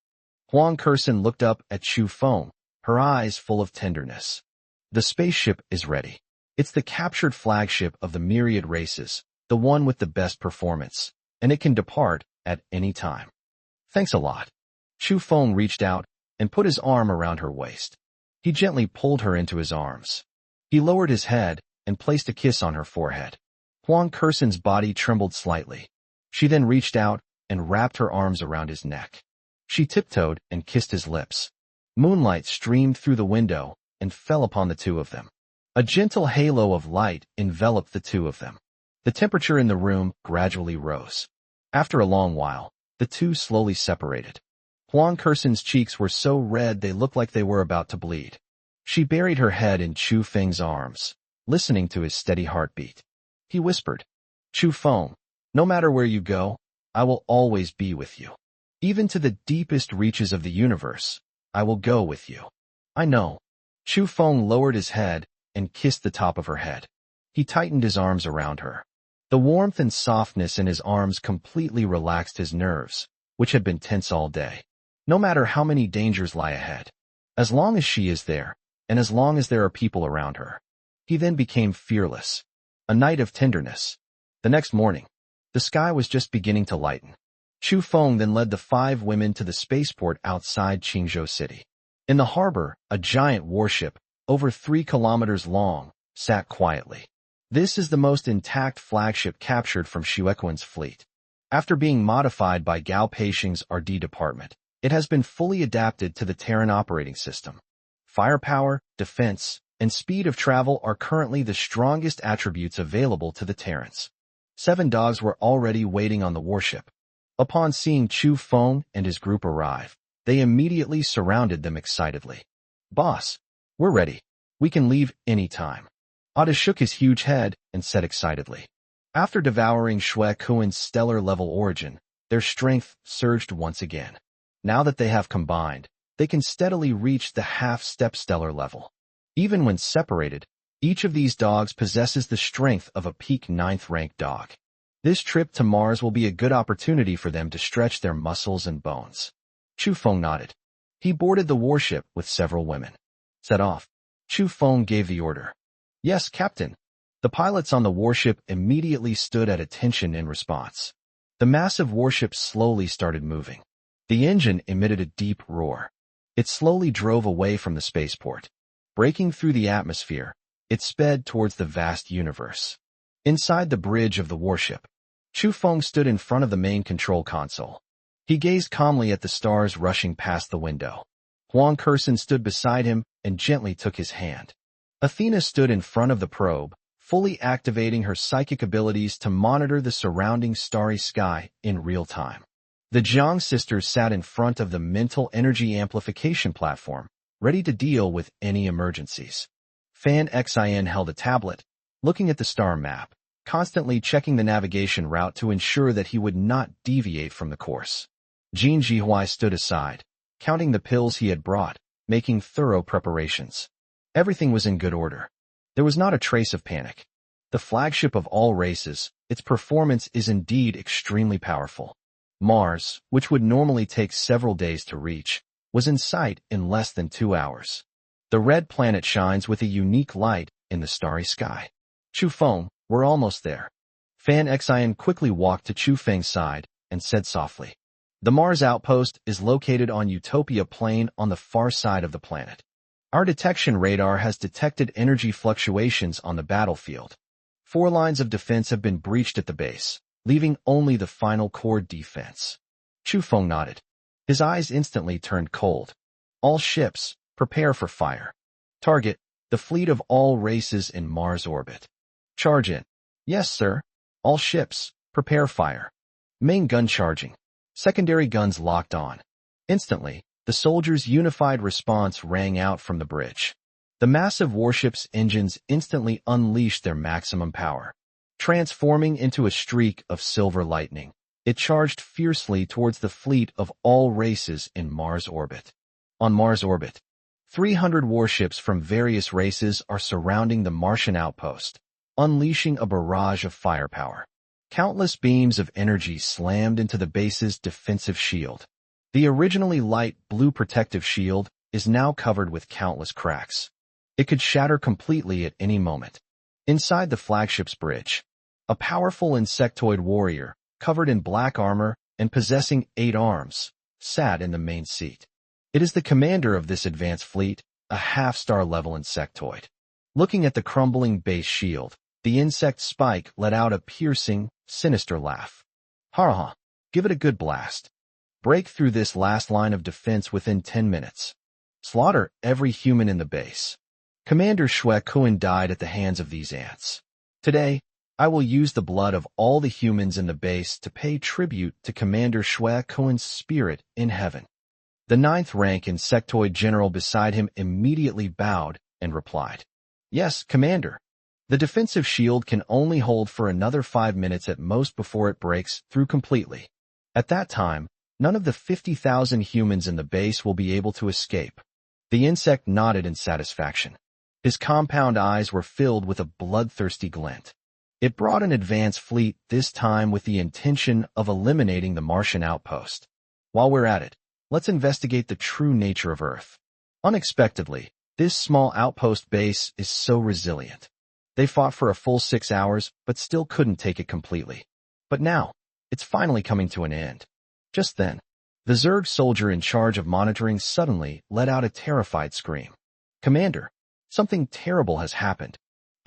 Huang Kersen looked up at Chu Feng, her eyes full of tenderness. The spaceship is ready. It's the captured flagship of the myriad races, the one with the best performance, and it can depart at any time. Thanks a lot. Chu Feng reached out and put his arm around her waist. He gently pulled her into his arms. He lowered his head and placed a kiss on her forehead. Huang Kersen's body trembled slightly. She then reached out and wrapped her arms around his neck. She tiptoed and kissed his lips. Moonlight streamed through the window and fell upon the two of them. A gentle halo of light enveloped the two of them. The temperature in the room gradually rose. After a long while, the two slowly separated. Huang Kersen's cheeks were so red they looked like they were about to bleed. She buried her head in Chu Feng's arms, listening to his steady heartbeat. He whispered, Chu Feng, no matter where you go, I will always be with you. Even to the deepest reaches of the universe, I will go with you. I know. Chu Feng lowered his head and kissed the top of her head. He tightened his arms around her. The warmth and softness in his arms completely relaxed his nerves, which had been tense all day. No matter how many dangers lie ahead, as long as she is there, and as long as there are people around her. He then became fearless. A night of tenderness. The next morning, the sky was just beginning to lighten. Chu Feng then led the 5 women to the spaceport outside Qingzhou City. In the harbor, a giant warship, over 3 kilometers long, sat quietly. This is the most intact flagship captured from Xuequan's fleet. After being modified by Gao Peixing's RD department, it has been fully adapted to the Terran operating system. Firepower, defense, and speed of travel are currently the strongest attributes available to the Terrans. 7 dogs were already waiting on the warship. Upon seeing Chu Feng and his group arrive, they immediately surrounded them excitedly. Boss, we're ready. We can leave any time. Ada shook his huge head and said excitedly. After devouring Shui Kuan's stellar-level origin, their strength surged once again. Now that they have combined, they can steadily reach the half-step stellar level. Even when separated, each of these dogs possesses the strength of a peak 9th-ranked dog. This trip to Mars will be a good opportunity for them to stretch their muscles and bones. Chu Feng nodded. He boarded the warship with several women. Set off. Chu Feng gave the order. Yes, Captain. The pilots on the warship immediately stood at attention in response. The massive warship slowly started moving. The engine emitted a deep roar. It slowly drove away from the spaceport. Breaking through the atmosphere, it sped towards the vast universe. Inside the bridge of the warship, Chu Feng stood in front of the main control console. He gazed calmly at the stars rushing past the window. Huang Kurson stood beside him and gently took his hand. Athena stood in front of the probe, fully activating her psychic abilities to monitor the surrounding starry sky in real time. The Jiang sisters sat in front of the mental energy amplification platform, ready to deal with any emergencies. Fan Xin held a tablet, looking at the star map, constantly checking the navigation route to ensure that he would not deviate from the course. Jin Jihuai stood aside, counting the pills he had brought, making thorough preparations. Everything was in good order. There was not a trace of panic. The flagship of all races, its performance is indeed extremely powerful. Mars, which would normally take several days to reach, was in sight in less than 2 hours. The red planet shines with a unique light in the starry sky. Chu Feng, we're almost there. Fan Xin quickly walked to Chu Feng's side and said softly. The Mars outpost is located on Utopia Plain on the far side of the planet. Our detection radar has detected energy fluctuations on the battlefield. 4 lines of defense have been breached at the base, leaving only the final core defense. Chu Feng nodded. His eyes instantly turned cold. All ships, prepare for fire. Target, the fleet of all races in Mars orbit. Charge in. Yes, sir. All ships, prepare fire. Main gun charging. Secondary guns locked on. Instantly, the soldiers' unified response rang out from the bridge. The massive warship's engines instantly unleashed their maximum power. Transforming into a streak of silver lightning, it charged fiercely towards the fleet of all races in Mars orbit. On Mars orbit, 300 warships from various races are surrounding the Martian outpost, unleashing a barrage of firepower. Countless beams of energy slammed into the base's defensive shield. The originally light blue protective shield is now covered with countless cracks. It could shatter completely at any moment. Inside the flagship's bridge, a powerful insectoid warrior, covered in black armor and possessing 8 arms, sat in the main seat. It is the commander of this advanced fleet, a half-star level insectoid. Looking at the crumbling base shield, the insect Spike let out a piercing, sinister laugh. Ha ha, give it a good blast. Break through this last line of defense within 10 minutes. Slaughter every human in the base. Commander Shui Kuan died at the hands of these ants. Today, I will use the blood of all the humans in the base to pay tribute to Commander Shui Kuan's spirit in heaven. The 9th-rank insectoid general beside him immediately bowed and replied, Yes, Commander. The defensive shield can only hold for another 5 minutes at most before it breaks through completely. At that time, none of the 50,000 humans in the base will be able to escape. The insect nodded in satisfaction. His compound eyes were filled with a bloodthirsty glint. It brought an advance fleet, this time with the intention of eliminating the Martian outpost. While we're at it, let's investigate the true nature of Earth. Unexpectedly, this small outpost base is so resilient. They fought for a full 6 hours, but still couldn't take it completely. But now, it's finally coming to an end. Just then, the Zerg soldier in charge of monitoring suddenly let out a terrified scream. Commander, something terrible has happened.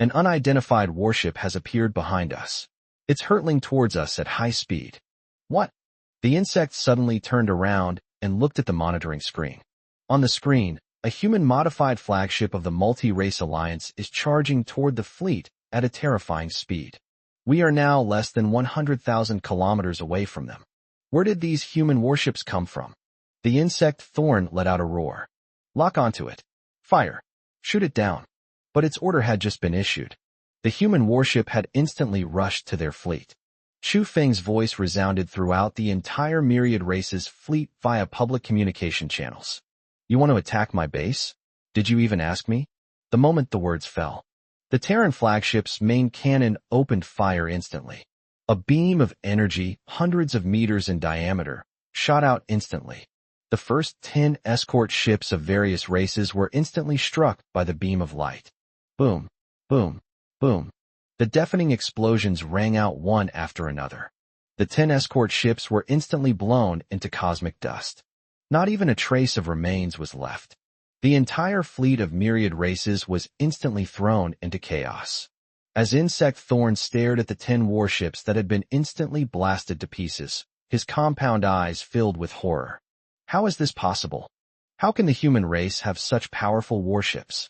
An unidentified warship has appeared behind us. It's hurtling towards us at high speed. What? The insect suddenly turned around and looked at the monitoring screen. On the screen, a human-modified flagship of the Multi-Race Alliance is charging toward the fleet at a terrifying speed. We are now less than 100,000 kilometers away from them. Where did these human warships come from? The insect Thorn let out a roar. Lock onto it. Fire. Shoot it down. But but its order had just been issued. The human warship had instantly rushed to their fleet. Chu Feng's voice resounded throughout the entire myriad race's fleet via public communication channels. You want to attack my base? Did you even ask me? The moment the words fell, the Terran flagship's main cannon opened fire instantly. A beam of energy, hundreds of meters in diameter, shot out instantly. The first 10 escort ships of various races were instantly struck by the beam of light. Boom, boom, boom. The deafening explosions rang out one after another. The 10 escort ships were instantly blown into cosmic dust. Not even a trace of remains was left. The entire fleet of myriad races was instantly thrown into chaos. As Insect Thorn stared at the 10 warships that had been instantly blasted to pieces, his compound eyes filled with horror. How is this possible? How can the human race have such powerful warships?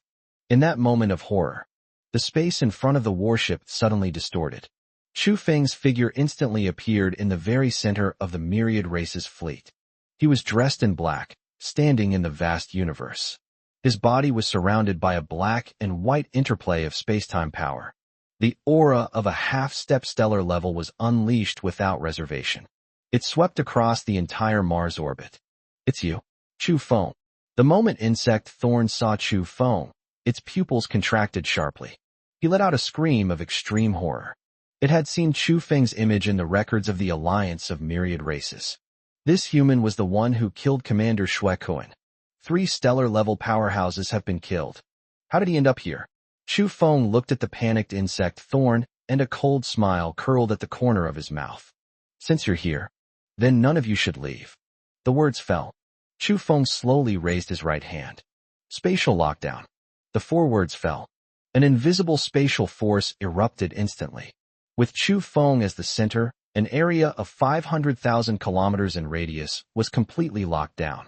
In that moment of horror, the space in front of the warship suddenly distorted. Chu Feng's figure instantly appeared in the very center of the myriad race's fleet. He was dressed in black, standing in the vast universe. His body was surrounded by a black and white interplay of space-time power. The aura of a half-step stellar level was unleashed without reservation. It swept across the entire Mars orbit. It's you, Chu Feng. The moment Insect Thorn saw Chu Feng, its pupils contracted sharply. He let out a scream of extreme horror. It had seen Chu Feng's image in the records of the Alliance of Myriad Races. This human was the one who killed Commander Shui Kuan. 3 stellar-level powerhouses have been killed. How did he end up here? Chu Feng looked at the panicked Insect Thorn, and a cold smile curled at the corner of his mouth. Since you're here, then none of you should leave. The words fell. Chu Feng slowly raised his right hand. Spatial lockdown. The 4 words fell. An invisible spatial force erupted instantly. With Chu Feng as the center, an area of 500,000 kilometers in radius was completely locked down.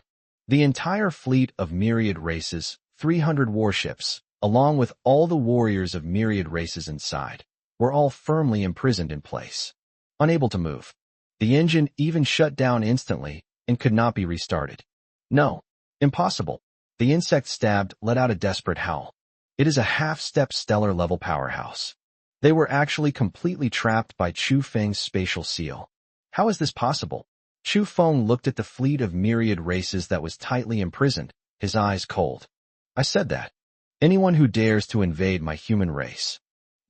The entire fleet of myriad races, 300 warships, along with all the warriors of myriad races inside, were all firmly imprisoned in place. Unable to move. The engine even shut down instantly and could not be restarted. No. Impossible. The insect stabbed let out a desperate howl. It is a half-step stellar-level powerhouse. They were actually completely trapped by Chu Feng's spatial seal. How is this possible? Chu Feng looked at the fleet of myriad races that was tightly imprisoned, his eyes cold. I said that. Anyone who dares to invade my human race,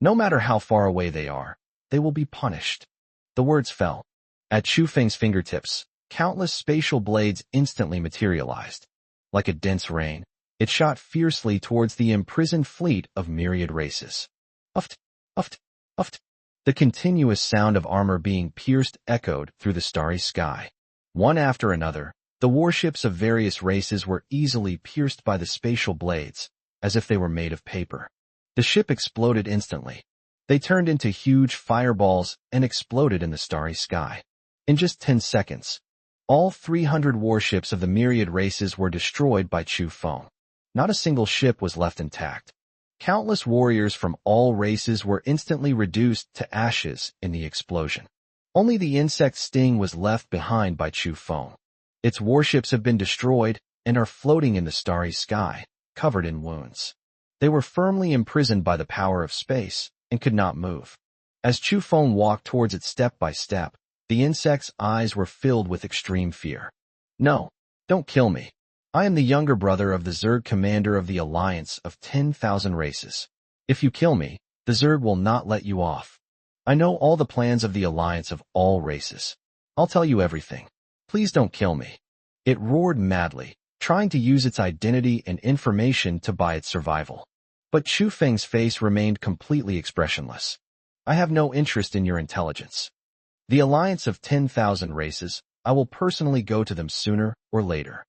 no matter how far away they are, they will be punished. The words fell. At Chu Feng's fingertips, countless spatial blades instantly materialized. Like a dense rain, it shot fiercely towards the imprisoned fleet of myriad races. Uft, uft, uft. The continuous sound of armor being pierced echoed through the starry sky. One after another, the warships of various races were easily pierced by the spatial blades, as if they were made of paper. The ship exploded instantly. They turned into huge fireballs and exploded in the starry sky. In just 10 seconds, all 300 warships of the myriad races were destroyed by Chu Feng. Not a single ship was left intact. Countless warriors from all races were instantly reduced to ashes in the explosion. Only the insect sting was left behind by Chu Feng. Its warships have been destroyed and are floating in the starry sky, covered in wounds. They were firmly imprisoned by the power of space and could not move. As Chu Feng walked towards it step by step, the insect's eyes were filled with extreme fear. No, don't kill me. I am the younger brother of the Zerg commander of the Alliance of 10,000 races. If you kill me, the Zerg will not let you off. I know all the plans of the Alliance of all races. I'll tell you everything. Please don't kill me. It roared madly, trying to use its identity and information to buy its survival. But Chu Feng's face remained completely expressionless. I have no interest in your intelligence. The Alliance of 10,000 races, I will personally go to them sooner or later.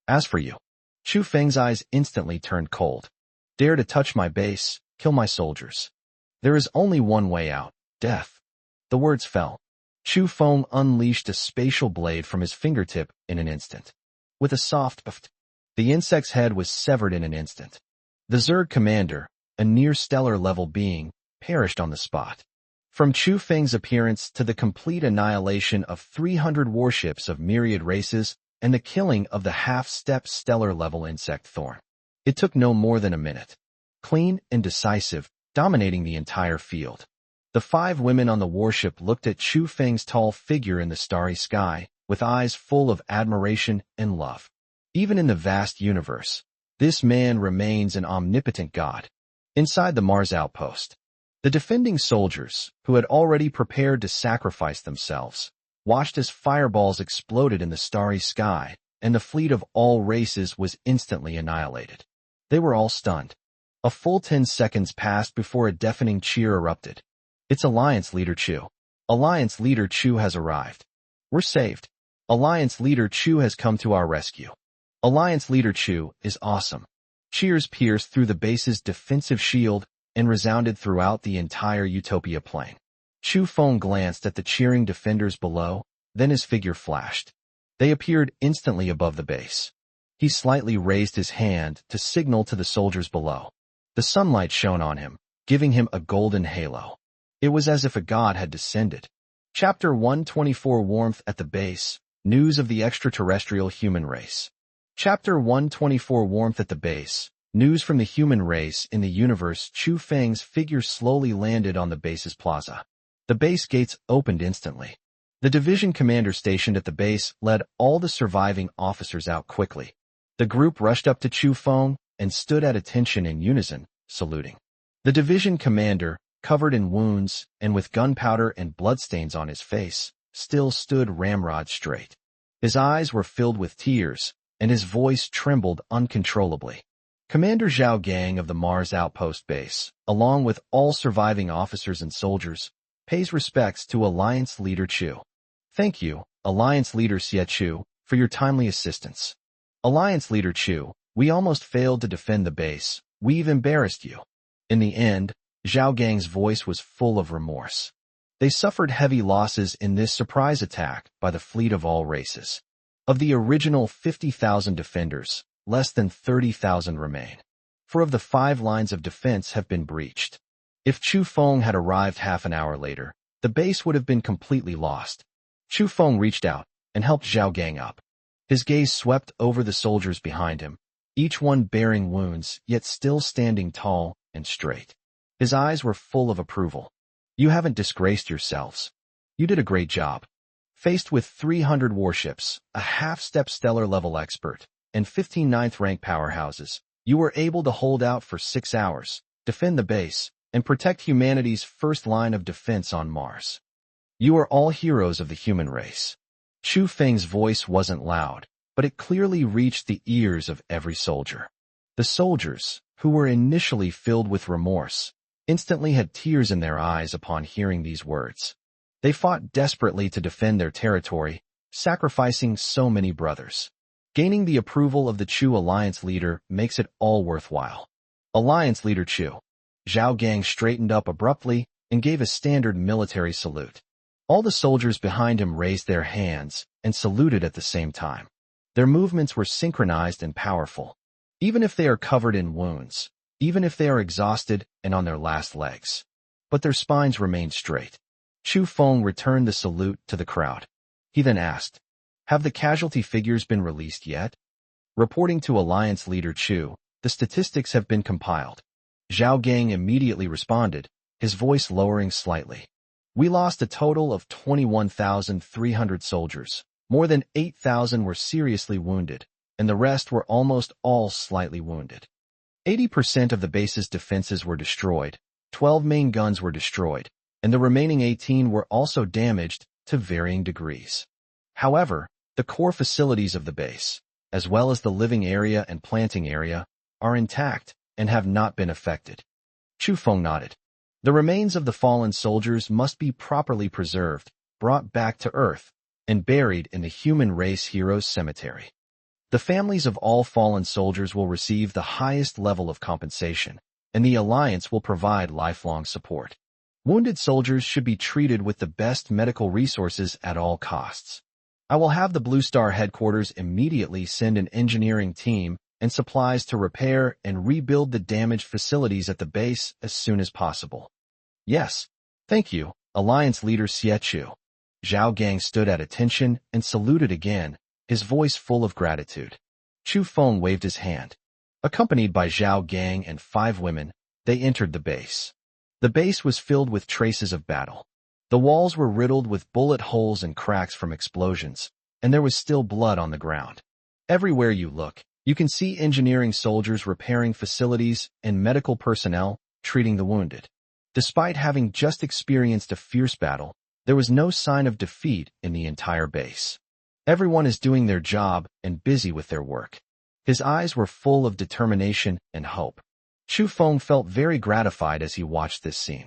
As for you, Chu Feng's eyes instantly turned cold. Dare to touch my base, kill my soldiers. There is only one way out, death. The words fell. Chu Feng unleashed a spatial blade from his fingertip in an instant. With a soft puff, the insect's head was severed in an instant. The Zerg commander, a near-stellar level being, perished on the spot. From Chu Feng's appearance to the complete annihilation of 300 warships of myriad races and the killing of the half-step stellar-level insect thorn, it took no more than a minute. clean and decisive, dominating the entire field. The 5 women on the warship looked at Chu Feng's tall figure in the starry sky, with eyes full of admiration and love. Even in the vast universe, this man remains an omnipotent god. Inside the Mars outpost, the defending soldiers, who had already prepared to sacrifice themselves, watched as fireballs exploded in the starry sky, and the fleet of all races was instantly annihilated. They were all stunned. A full 10 seconds passed before a deafening cheer erupted. It's Alliance Leader Chu. Alliance Leader Chu has arrived. We're saved. Alliance Leader Chu has come to our rescue. Alliance Leader Chu is awesome. Cheers pierced through the base's defensive shield and resounded throughout the entire Utopia plain. Chu Feng glanced at the cheering defenders below, then his figure flashed. They appeared instantly above the base. He slightly raised his hand to signal to the soldiers below. The sunlight shone on him, giving him a golden halo. It was as if a god had descended. Chapter 124 Warmth at the Base, News of the Extraterrestrial Human Race. Chapter 124 Warmth at the Base, News from the Human Race in the Universe. Chu Feng's figure slowly landed on the base's plaza. The base gates opened instantly. The division commander stationed at the base led all the surviving officers out quickly. The group rushed up to Chu Feng and stood at attention in unison, saluting. The division commander, covered in wounds and with gunpowder and bloodstains on his face, still stood ramrod straight. His eyes were filled with tears, and his voice trembled uncontrollably. Commander Zhao Gang of the Mars Outpost Base, along with all surviving officers and soldiers, pays respects to Alliance Leader Chu. Thank you, Alliance Leader Xie Chu, for your timely assistance. Alliance Leader Chu, we almost failed to defend the base. We've embarrassed you. In the end, Zhao Gang's voice was full of remorse. They suffered heavy losses in this surprise attack by the fleet of all races. Of the original 50,000 defenders, less than 30,000 remain. 4 of the 5 lines of defense have been breached. If Chu Feng had arrived half an hour later, the base would have been completely lost. Chu Feng reached out and helped Zhao Gang up. His gaze swept over the soldiers behind him, each one bearing wounds, yet still standing tall and straight. His eyes were full of approval. You haven't disgraced yourselves. You did a great job. Faced with 300 warships, a half-step stellar-level expert, and 15 ninth-rank powerhouses, you were able to hold out for 6 hours, defend the base, and protect humanity's first line of defense on Mars. You are all heroes of the human race. Chu Feng's voice wasn't loud, but it clearly reached the ears of every soldier. The soldiers, who were initially filled with remorse, instantly had tears in their eyes upon hearing these words. They fought desperately to defend their territory, sacrificing so many brothers. Gaining the approval of the Chu Alliance leader makes it all worthwhile. Alliance Leader Chu. Zhao Gang straightened up abruptly and gave a standard military salute. All the soldiers behind him raised their hands and saluted at the same time. Their movements were synchronized and powerful. Even if they are covered in wounds, even if they are exhausted and on their last legs. But their spines remained straight. Chu Feng returned the salute to the crowd. He then asked, have the casualty figures been released yet? Reporting to Alliance Leader Chu, the statistics have been compiled. Zhao Gang immediately responded, his voice lowering slightly. We lost a total of 21,300 soldiers. More than 8,000 were seriously wounded, and the rest were almost all slightly wounded. 80% of the base's defenses were destroyed, 12 main guns were destroyed, and the remaining 18 were also damaged to varying degrees. However, the core facilities of the base, as well as the living area and planting area, are intact and have not been affected. Chu Feng nodded. The remains of the fallen soldiers must be properly preserved, brought back to Earth, and buried in the human race heroes cemetery. The families of all fallen soldiers will receive the highest level of compensation, and the Alliance will provide lifelong support. Wounded soldiers should be treated with the best medical resources at all costs. I will have the Blue Star headquarters immediately send an engineering team and supplies to repair and rebuild the damaged facilities at the base as soon as possible. Yes, thank you, Alliance Leader Xie Chu. Zhao Gang stood at attention and saluted again, his voice full of gratitude. Chu Feng waved his hand. Accompanied by Zhao Gang and 5 women, They entered the base. The base was filled with traces of battle. The walls were riddled with bullet holes and cracks from explosions, and there was still blood on the ground. Everywhere you look, you can see engineering soldiers repairing facilities and medical personnel treating the wounded. Despite having just experienced a fierce battle, there was no sign of defeat in the entire base. Everyone is doing their job and busy with their work. His eyes were full of determination and hope. Chu Feng felt very gratified as he watched this scene.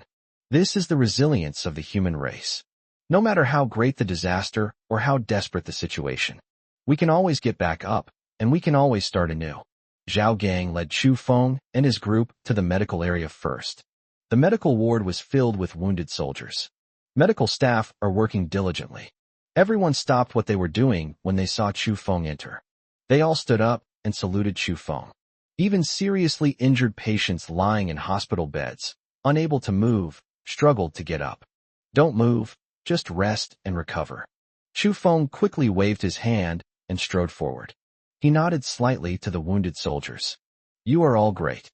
This is the resilience of the human race. No matter how great the disaster or how desperate the situation, we can always get back up, and we can always start anew. Zhao Gang led Chu Feng and his group to the medical area first. The medical ward was filled with wounded soldiers. Medical staff are working diligently. Everyone stopped what they were doing when they saw Chu Feng enter. They all stood up and saluted Chu Feng. Even seriously injured patients lying in hospital beds, unable to move, struggled to get up. Don't move, just rest and recover. Chu Feng quickly waved his hand and strode forward. He nodded slightly to the wounded soldiers. You are all great.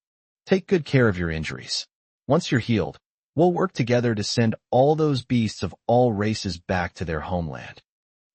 Take good care of your injuries. Once you're healed, we'll work together to send all those beasts of all races back to their homeland.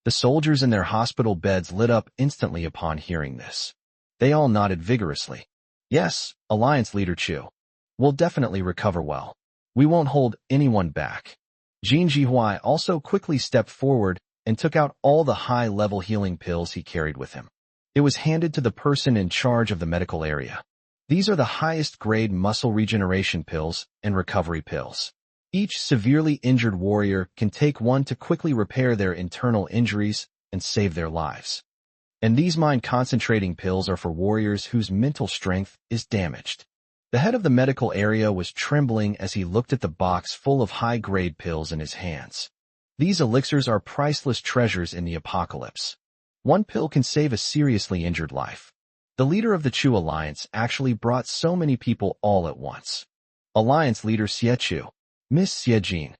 The soldiers in their hospital beds lit up instantly upon hearing this. They all nodded vigorously. Yes, Alliance Leader Chu. We'll definitely recover well. We won't hold anyone back. Jin Jihuai also quickly stepped forward and took out all the high-level healing pills he carried with him. It was handed to the person in charge of the medical area. These are the highest-grade muscle regeneration pills and recovery pills. Each severely injured warrior can take one to quickly repair their internal injuries and save their lives. And these mind-concentrating pills are for warriors whose mental strength is damaged. The head of the medical area was trembling as he looked at the box full of high-grade pills in his hands. These elixirs are priceless treasures in the apocalypse. One pill can save a seriously injured life. The leader of the Chu Alliance actually brought so many people all at once. Alliance leader Xie Chu, Miss Xie Jin.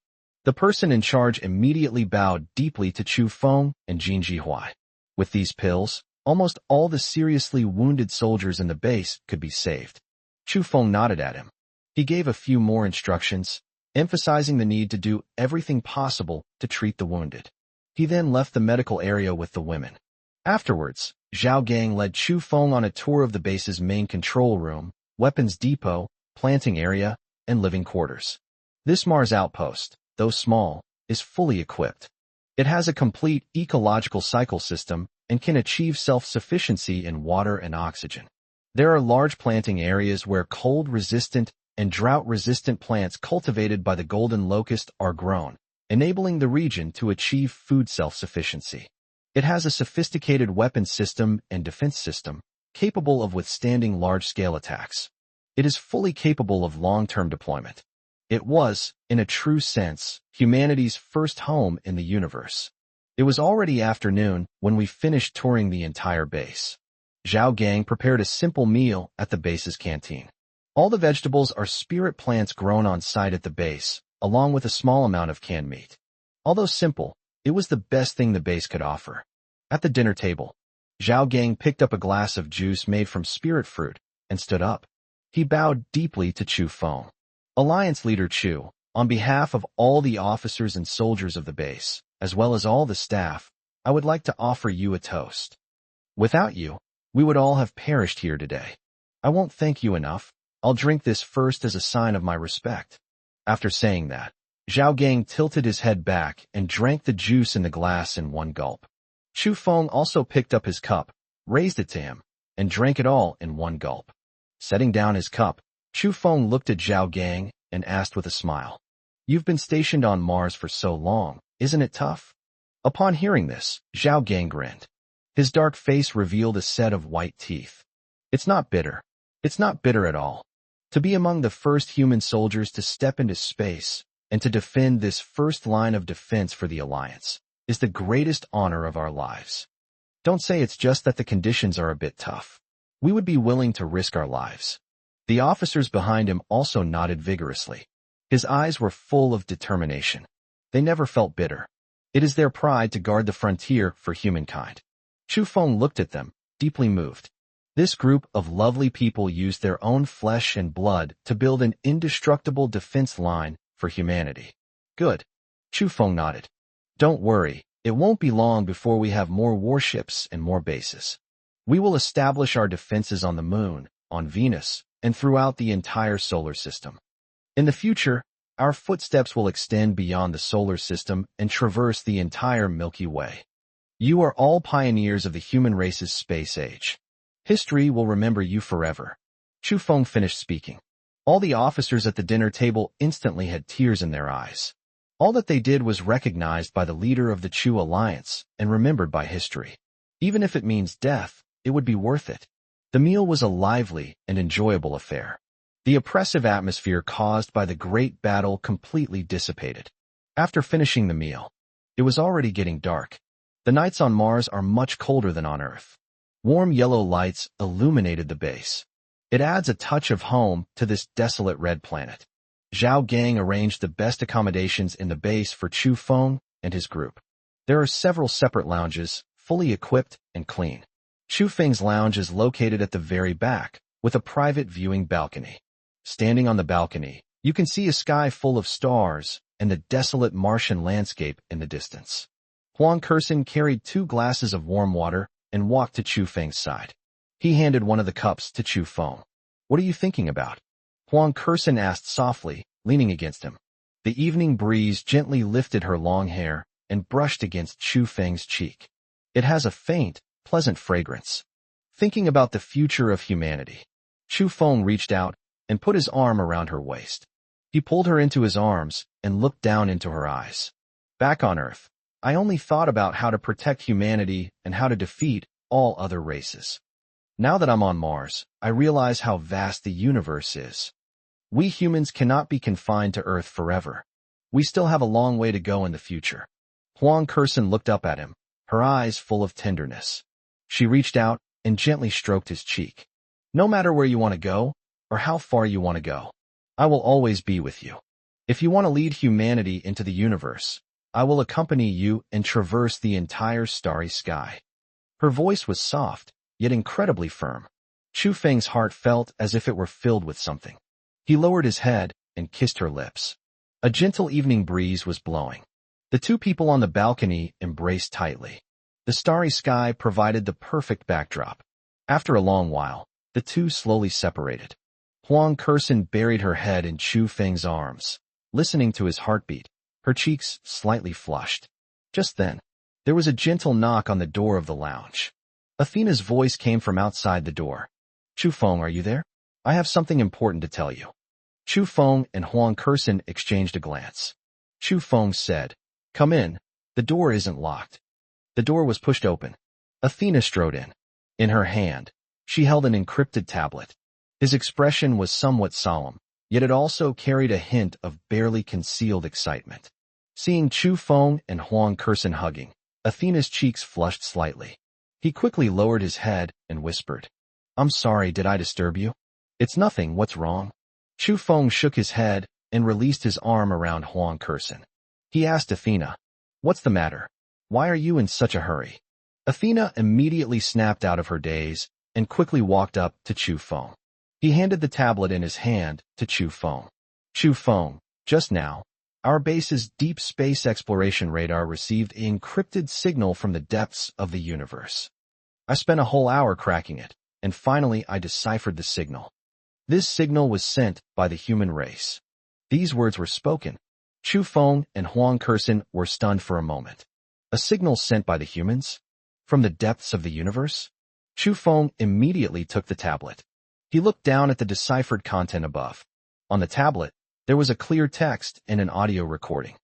The person in charge immediately bowed deeply to Chu Feng and Jin Jihuai. With these pills, almost all the seriously wounded soldiers in the base could be saved. Chu Feng nodded at him. He gave a few more instructions, emphasizing the need to do everything possible to treat the wounded. He then left the medical area with the women. Afterwards, Zhao Gang led Chu Feng on a tour of the base's main control room, weapons depot, planting area, and living quarters. This Mars outpost, though small, is fully equipped. It has a complete ecological cycle system and can achieve self-sufficiency in water and oxygen. There are large planting areas where cold-resistant and drought-resistant plants cultivated by the golden locust are grown, enabling the region to achieve food self-sufficiency. It has a sophisticated weapons system and defense system, capable of withstanding large-scale attacks. It is fully capable of long-term deployment. It was, in a true sense, humanity's first home in the universe. It was already afternoon when we finished touring the entire base. Zhao Gang prepared a simple meal at the base's canteen. All the vegetables are spirit plants grown on site at the base, along with a small amount of canned meat. Although simple, it was the best thing the base could offer. At the dinner table, Zhao Gang picked up a glass of juice made from spirit fruit and stood up. He bowed deeply to Chu Feng. Alliance Leader Chu, on behalf of all the officers and soldiers of the base, as well as all the staff, I would like to offer you a toast. Without you, we would all have perished here today. I won't thank you enough. I'll drink this first as a sign of my respect. After saying that, Zhao Gang tilted his head back and drank the juice in the glass in one gulp. Chu Feng also picked up his cup, raised it to him, and drank it all in one gulp. Setting down his cup, Chu Feng looked at Zhao Gang and asked with a smile, "You've been stationed on Mars for so long, isn't it tough?" Upon hearing this, Zhao Gang grinned. His dark face revealed a set of white teeth. It's not bitter. It's not bitter at all. To be among the first human soldiers to step into space and to defend this first line of defense for the Alliance is the greatest honor of our lives. Don't say it's just that the conditions are a bit tough. We would be willing to risk our lives. The officers behind him also nodded vigorously. His eyes were full of determination. They never felt bitter. It is their pride to guard the frontier for humankind. Chu Feng looked at them, deeply moved. This group of lovely people used their own flesh and blood to build an indestructible defense line for humanity. Good. Chu Feng nodded. Don't worry, it won't be long before we have more warships and more bases. We will establish our defenses on the Moon, on Venus, and throughout the entire solar system. In the future, our footsteps will extend beyond the solar system and traverse the entire Milky Way. You are all pioneers of the human race's space age. History will remember you forever. Chu Feng finished speaking. All the officers at the dinner table instantly had tears in their eyes. All that they did was recognized by the leader of the Chu Alliance and remembered by history. Even if it means death, it would be worth it. The meal was a lively and enjoyable affair. The oppressive atmosphere caused by the great battle completely dissipated. After finishing the meal, it was already getting dark. The nights on Mars are much colder than on Earth. Warm yellow lights illuminated the base. It adds a touch of home to this desolate red planet. Zhao Gang arranged the best accommodations in the base for Chu Feng and his group. There are several separate lounges, fully equipped and clean. Chu Feng's lounge is located at the very back, with a private viewing balcony. Standing on the balcony, you can see a sky full of stars and the desolate Martian landscape in the distance. Huang Kersen carried 2 glasses of warm water and walked to Chu Feng's side. He handed one of the cups to Chu Feng. What are you thinking about? Huang Kersen asked softly, leaning against him. The evening breeze gently lifted her long hair and brushed against Chu Feng's cheek. It has a faint, pleasant fragrance. Thinking about the future of humanity. Chu Feng reached out and put his arm around her waist. He pulled her into his arms and looked down into her eyes. Back on Earth, I only thought about how to protect humanity and how to defeat all other races. Now that I'm on Mars, I realize how vast the universe is. We humans cannot be confined to Earth forever. We still have a long way to go in the future. Huang Kersen looked up at him, her eyes full of tenderness. She reached out and gently stroked his cheek. No matter where you want to go, or how far you want to go, I will always be with you. If you want to lead humanity into the universe, I will accompany you and traverse the entire starry sky. Her voice was soft, yet incredibly firm. Chu Feng's heart felt as if it were filled with something. He lowered his head and kissed her lips. A gentle evening breeze was blowing. The 2 people on the balcony embraced tightly. The starry sky provided the perfect backdrop. After a long while, the 2 slowly separated. Huang Kersen buried her head in Chu Feng's arms, listening to his heartbeat, her cheeks slightly flushed. Just then, there was a gentle knock on the door of the lounge. Athena's voice came from outside the door. Chu Feng, are you there? I have something important to tell you. Chu Feng and Huang Kersen exchanged a glance. Chu Feng said, Come in, the door isn't locked. The door was pushed open. Athena strode in. In her hand, she held an encrypted tablet. His expression was somewhat solemn, yet it also carried a hint of barely concealed excitement. Seeing Chu Feng and Huang Kersen hugging, Athena's cheeks flushed slightly. He quickly lowered his head and whispered, I'm sorry, did I disturb you? It's nothing, what's wrong? Chu Feng shook his head and released his arm around Huang Kersen. He asked Athena, What's the matter? Why are you in such a hurry? Athena immediately snapped out of her daze and quickly walked up to Chu Feng. He handed the tablet in his hand to Chu Feng. Chu Feng, just now, our base's deep space exploration radar received an encrypted signal from the depths of the universe. I spent a whole hour cracking it, and finally I deciphered the signal. This signal was sent by the human race. These words were spoken. Chu Feng and Huang Kersen were stunned for a moment. A signal sent by the humans? From the depths of the universe? Chu Feng immediately took the tablet. He looked down at the deciphered content above. On the tablet, there was a clear text and an audio recording.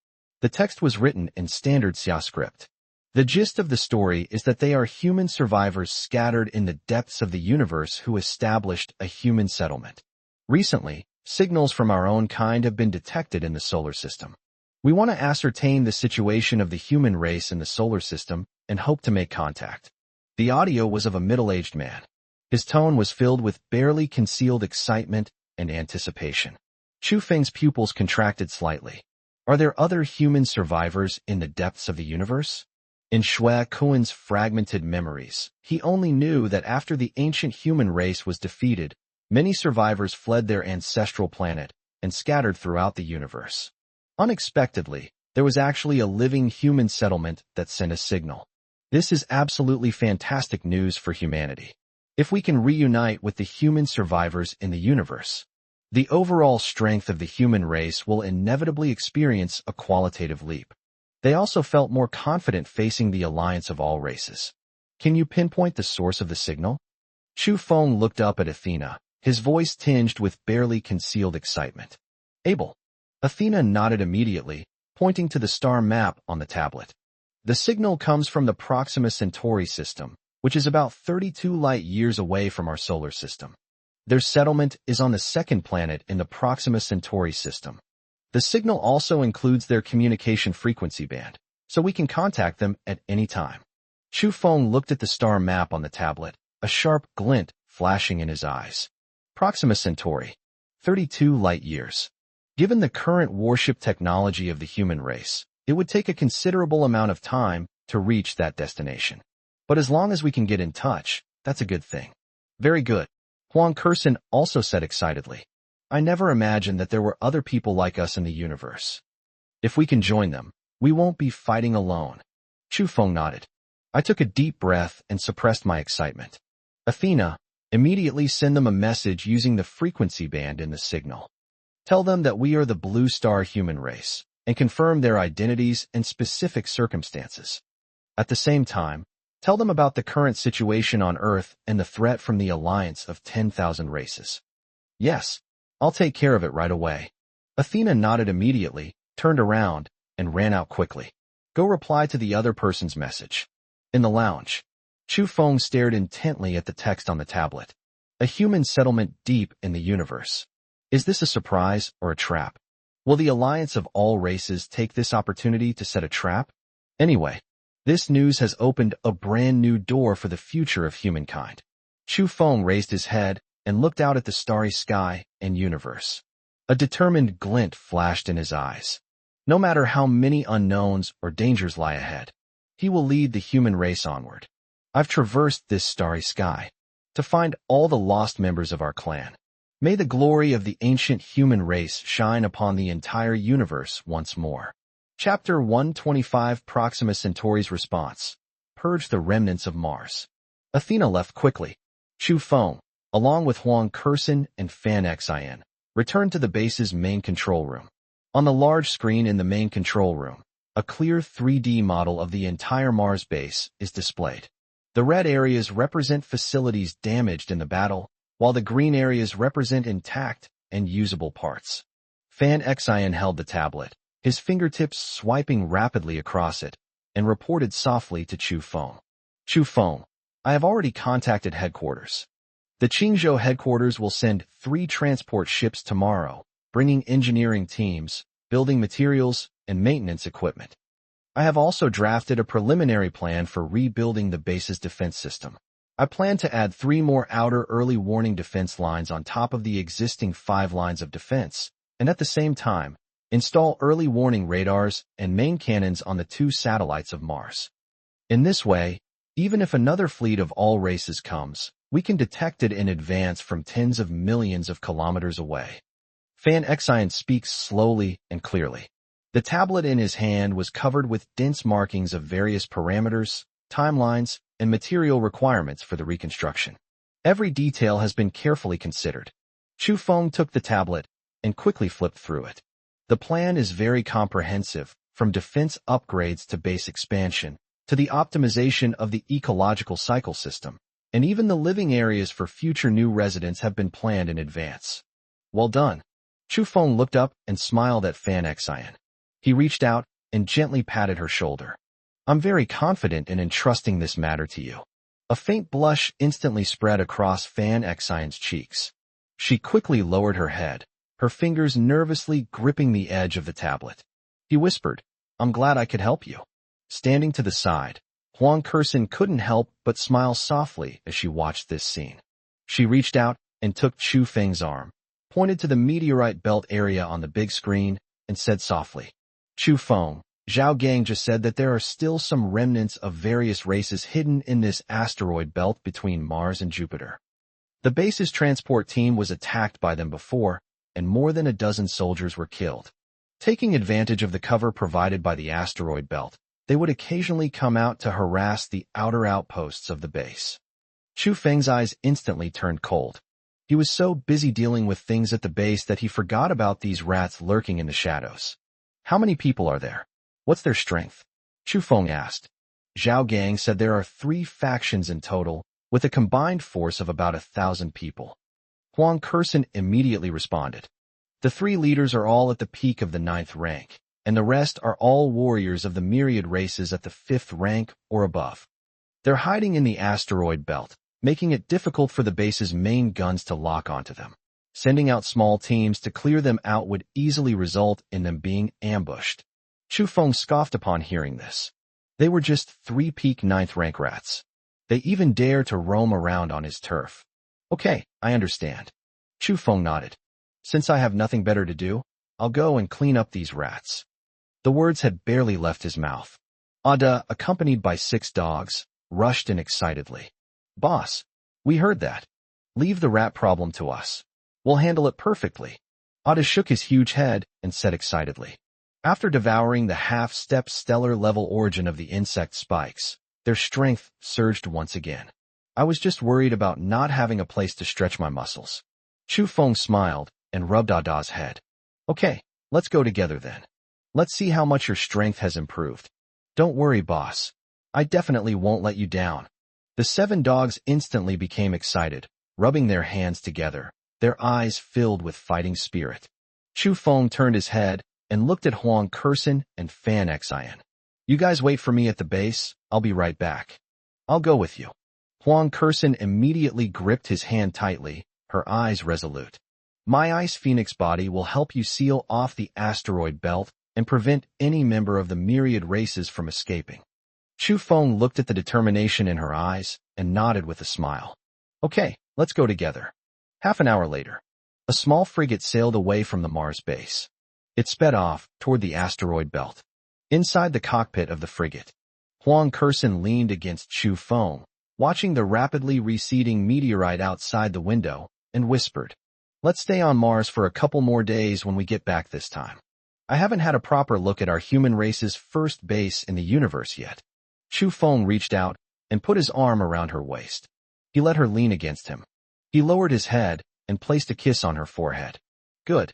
The text was written in standard Xia script. The gist of the story is that they are human survivors scattered in the depths of the universe who established a human settlement. Recently, signals from our own kind have been detected in the solar system. We want to ascertain the situation of the human race in the solar system and hope to make contact. The audio was of a middle-aged man. His tone was filled with barely concealed excitement and anticipation. Chu Feng's pupils contracted slightly. Are there other human survivors in the depths of the universe? In Shui Kuan's fragmented memories, he only knew that after the ancient human race was defeated, many survivors fled their ancestral planet and scattered throughout the universe. Unexpectedly, there was actually a living human settlement that sent a signal. This is absolutely fantastic news for humanity. If we can reunite with the human survivors in the universe, the overall strength of the human race will inevitably experience a qualitative leap. They also felt more confident facing the alliance of all races. Can you pinpoint the source of the signal? Chu Feng looked up at Athena, his voice tinged with barely concealed excitement. Able. Athena nodded immediately, pointing to the star map on the tablet. The signal comes from the Proxima Centauri system, which is about 32 light-years away from our solar system. Their settlement is on the second planet in the Proxima Centauri system. The signal also includes their communication frequency band, so we can contact them at any time. Chu Feng looked at the star map on the tablet, a sharp glint flashing in his eyes. Proxima Centauri, 32 light-years. Given the current warship technology of the human race, it would take a considerable amount of time to reach that destination. But as long as we can get in touch, that's a good thing. Very good. Huang Kursin also said excitedly. I never imagined that there were other people like us in the universe. If we can join them, we won't be fighting alone. Chu Feng nodded. I took a deep breath and suppressed my excitement. Athena, immediately send them a message using the frequency band in the signal. Tell them that we are the Blue Star human race, and confirm their identities and specific circumstances. At the same time, tell them about the current situation on Earth and the threat from the alliance of 10,000 races. Yes, I'll take care of it right away. Athena nodded immediately, turned around, and ran out quickly. Go reply to the other person's message. In the lounge, Chu Feng stared intently at the text on the tablet. A human settlement deep in the universe. Is this a surprise or a trap? Will the alliance of all races take this opportunity to set a trap? Anyway, this news has opened a brand new door for the future of humankind. Chu Feng raised his head and looked out at the starry sky and universe. A determined glint flashed in his eyes. No matter how many unknowns or dangers lie ahead, he will lead the human race onward. I've traversed this starry sky to find all the lost members of our clan. May the glory of the ancient human race shine upon the entire universe once more. Chapter 125 Proxima Centauri's Response. Purge the remnants of Mars. Athena left quickly. Chu Feng, along with Huang Kursin and Fan Xin, returned to the base's main control room. On the large screen in the main control room, a clear 3D model of the entire Mars base is displayed. The red areas represent facilities damaged in the battle, while the green areas represent intact and usable parts. Fan Xin held the tablet, his fingertips swiping rapidly across it, and reported softly to Chu Feng. Chu Feng, I have already contacted headquarters. The Qingzhou headquarters will send 3 transport ships tomorrow, bringing engineering teams, building materials, and maintenance equipment. I have also drafted a preliminary plan for rebuilding the base's defense system. I plan to add 3 more outer early warning defense lines on top of the existing 5 lines of defense, and at the same time, install early warning radars and main cannons on the 2 satellites of Mars. In this way, even if another fleet of all races comes, we can detect it in advance from tens of millions of kilometers away. Fan Xin speaks slowly and clearly. The tablet in his hand was covered with dense markings of various parameters, timelines, and material requirements for the reconstruction. Every detail has been carefully considered. Chu Feng took the tablet and quickly flipped through it. The plan is very comprehensive, from defense upgrades to base expansion, to the optimization of the ecological cycle system, and even the living areas for future new residents have been planned in advance. Well done. Chu Feng looked up and smiled at Fan Xin. He reached out and gently patted her shoulder. I'm very confident in entrusting this matter to you. A faint blush instantly spread across Fan Xion's cheeks. She quickly lowered her head, her fingers nervously gripping the edge of the tablet. He whispered, I'm glad I could help you. Standing to the side, Huang Kursin couldn't help but smile softly as she watched this scene. She reached out and took Chu Feng's arm, pointed to the meteorite belt area on the big screen, and said softly, Chu Feng, Zhao Gang just said that there are still some remnants of various races hidden in this asteroid belt between Mars and Jupiter. The base's transport team was attacked by them before, and more than a dozen soldiers were killed. Taking advantage of the cover provided by the asteroid belt, they would occasionally come out to harass the outer outposts of the base. Chu Feng's eyes instantly turned cold. He was so busy dealing with things at the base that he forgot about these rats lurking in the shadows. How many people are there? What's their strength? Chu Feng asked. Zhao Gang said there are 3 factions in total, with a combined force of about 1,000 people. Huang Kursin immediately responded. The 3 leaders are all at the peak of the 9th rank, and the rest are all warriors of the myriad races at the 5th rank or above. They're hiding in the asteroid belt, making it difficult for the base's main guns to lock onto them. Sending out small teams to clear them out would easily result in them being ambushed. Chu Feng scoffed upon hearing this. They were just 3 peak 9th rank rats. They even dare to roam around on his turf. Okay, I understand. Chu Feng nodded. Since I have nothing better to do, I'll go and clean up these rats. The words had barely left his mouth. Ada, accompanied by 6 dogs, rushed in excitedly. Boss, we heard that. Leave the rat problem to us. We'll handle it perfectly. Ada shook his huge head and said excitedly. After devouring the half-step stellar level origin of the insect spikes, their strength surged once again. I was just worried about not having a place to stretch my muscles. Chu Feng smiled and rubbed Ada's head. Okay, let's go together then. Let's see how much your strength has improved. Don't worry, boss. I definitely won't let you down. The 7 dogs instantly became excited, rubbing their hands together, their eyes filled with fighting spirit. Chu Feng turned his head and looked at Huang Kursin and Fan Xian. You guys wait for me at the base, I'll be right back. I'll go with you. Huang Kursin immediately gripped his hand tightly, her eyes resolute. My Ice Phoenix body will help you seal off the asteroid belt and prevent any member of the myriad races from escaping. Chu Feng looked at the determination in her eyes and nodded with a smile. Okay, let's go together. Half an hour later, a small frigate sailed away from the Mars base. It sped off toward the asteroid belt. Inside the cockpit of the frigate, Huang Kursin leaned against Chu Feng, watching the rapidly receding meteorite outside the window, and whispered, Let's stay on Mars for a couple more days when we get back this time. I haven't had a proper look at our human race's first base in the universe yet. Chu Feng reached out and put his arm around her waist. He let her lean against him. He lowered his head and placed a kiss on her forehead. Good.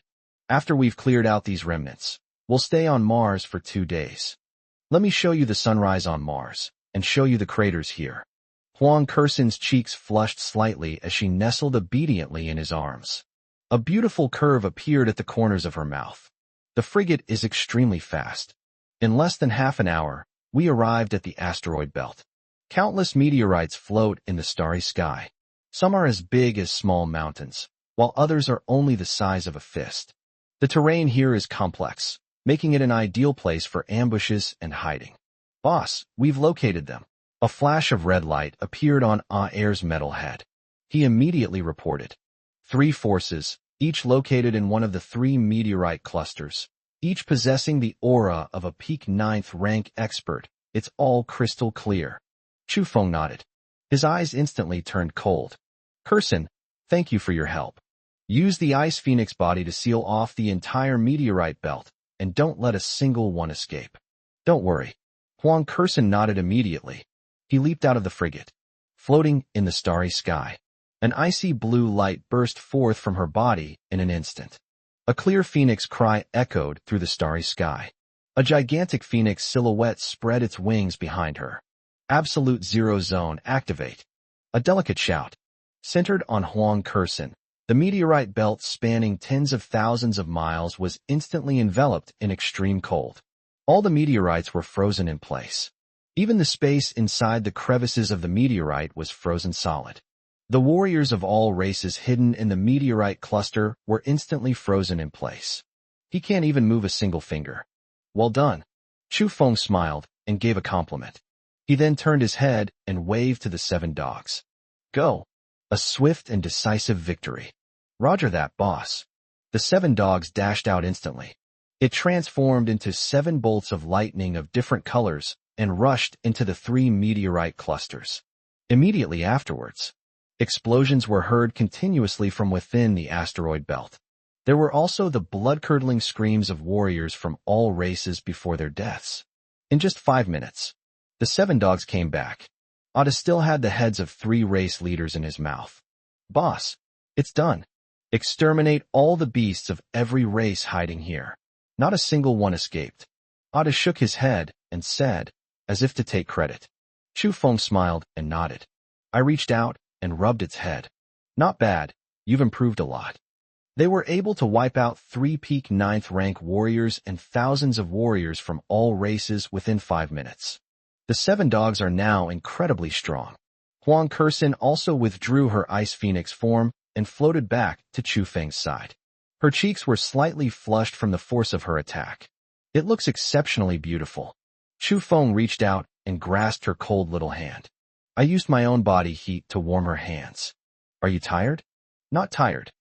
After we've cleared out these remnants, we'll stay on Mars for 2 days. Let me show you the sunrise on Mars, and show you the craters here. Huang Kursin's cheeks flushed slightly as she nestled obediently in his arms. A beautiful curve appeared at the corners of her mouth. The frigate is extremely fast. In less than half an hour, we arrived at the asteroid belt. Countless meteorites float in the starry sky. Some are as big as small mountains, while others are only the size of a fist. The terrain here is complex, making it an ideal place for ambushes and hiding. Boss, we've located them. A flash of red light appeared on Air's metal head. He immediately reported. 3 forces, each located in one of the 3 meteorite clusters, each possessing the aura of a peak 9th rank expert. It's all crystal clear. Chu Feng nodded. His eyes instantly turned cold. Kursin, thank you for your help. Use the Ice Phoenix body to seal off the entire meteorite belt, and don't let a single one escape. Don't worry. Huang Kursin nodded immediately. He leaped out of the frigate. Floating in the starry sky, an icy blue light burst forth from her body in an instant. A clear phoenix cry echoed through the starry sky. A gigantic phoenix silhouette spread its wings behind her. Absolute Zero Zone activate. A delicate shout. Centered on Huang Kursin, the meteorite belt spanning tens of thousands of miles was instantly enveloped in extreme cold. All the meteorites were frozen in place. Even the space inside the crevices of the meteorite was frozen solid. The warriors of all races hidden in the meteorite cluster were instantly frozen in place. He can't even move a single finger. Well done. Chu Feng smiled and gave a compliment. He then turned his head and waved to the 7 dogs. Go. A swift and decisive victory. Roger that, boss. The 7 dogs dashed out instantly. It transformed into 7 bolts of lightning of different colors and rushed into the 3 meteorite clusters. Immediately afterwards, explosions were heard continuously from within the asteroid belt. There were also the blood-curdling screams of warriors from all races before their deaths. In just 5 minutes, the 7 dogs came back. Oda still had the heads of 3 race leaders in his mouth. "Boss, it's done. Exterminate all the beasts of every race hiding here." Not a single one escaped. Oda shook his head and said, as if to take credit. Chu Feng smiled and nodded. I reached out and rubbed its head. "Not bad, you've improved a lot." They were able to wipe out 3 peak 9th rank warriors and thousands of warriors from all races within 5 minutes. The 7 dogs are now incredibly strong. Huang Kursin also withdrew her Ice Phoenix form and floated back to Chu Feng's side. Her cheeks were slightly flushed from the force of her attack. "It looks exceptionally beautiful." Chu Feng reached out and grasped her cold little hand. I used my own body heat to warm her hands. "Are you tired?" "Not tired."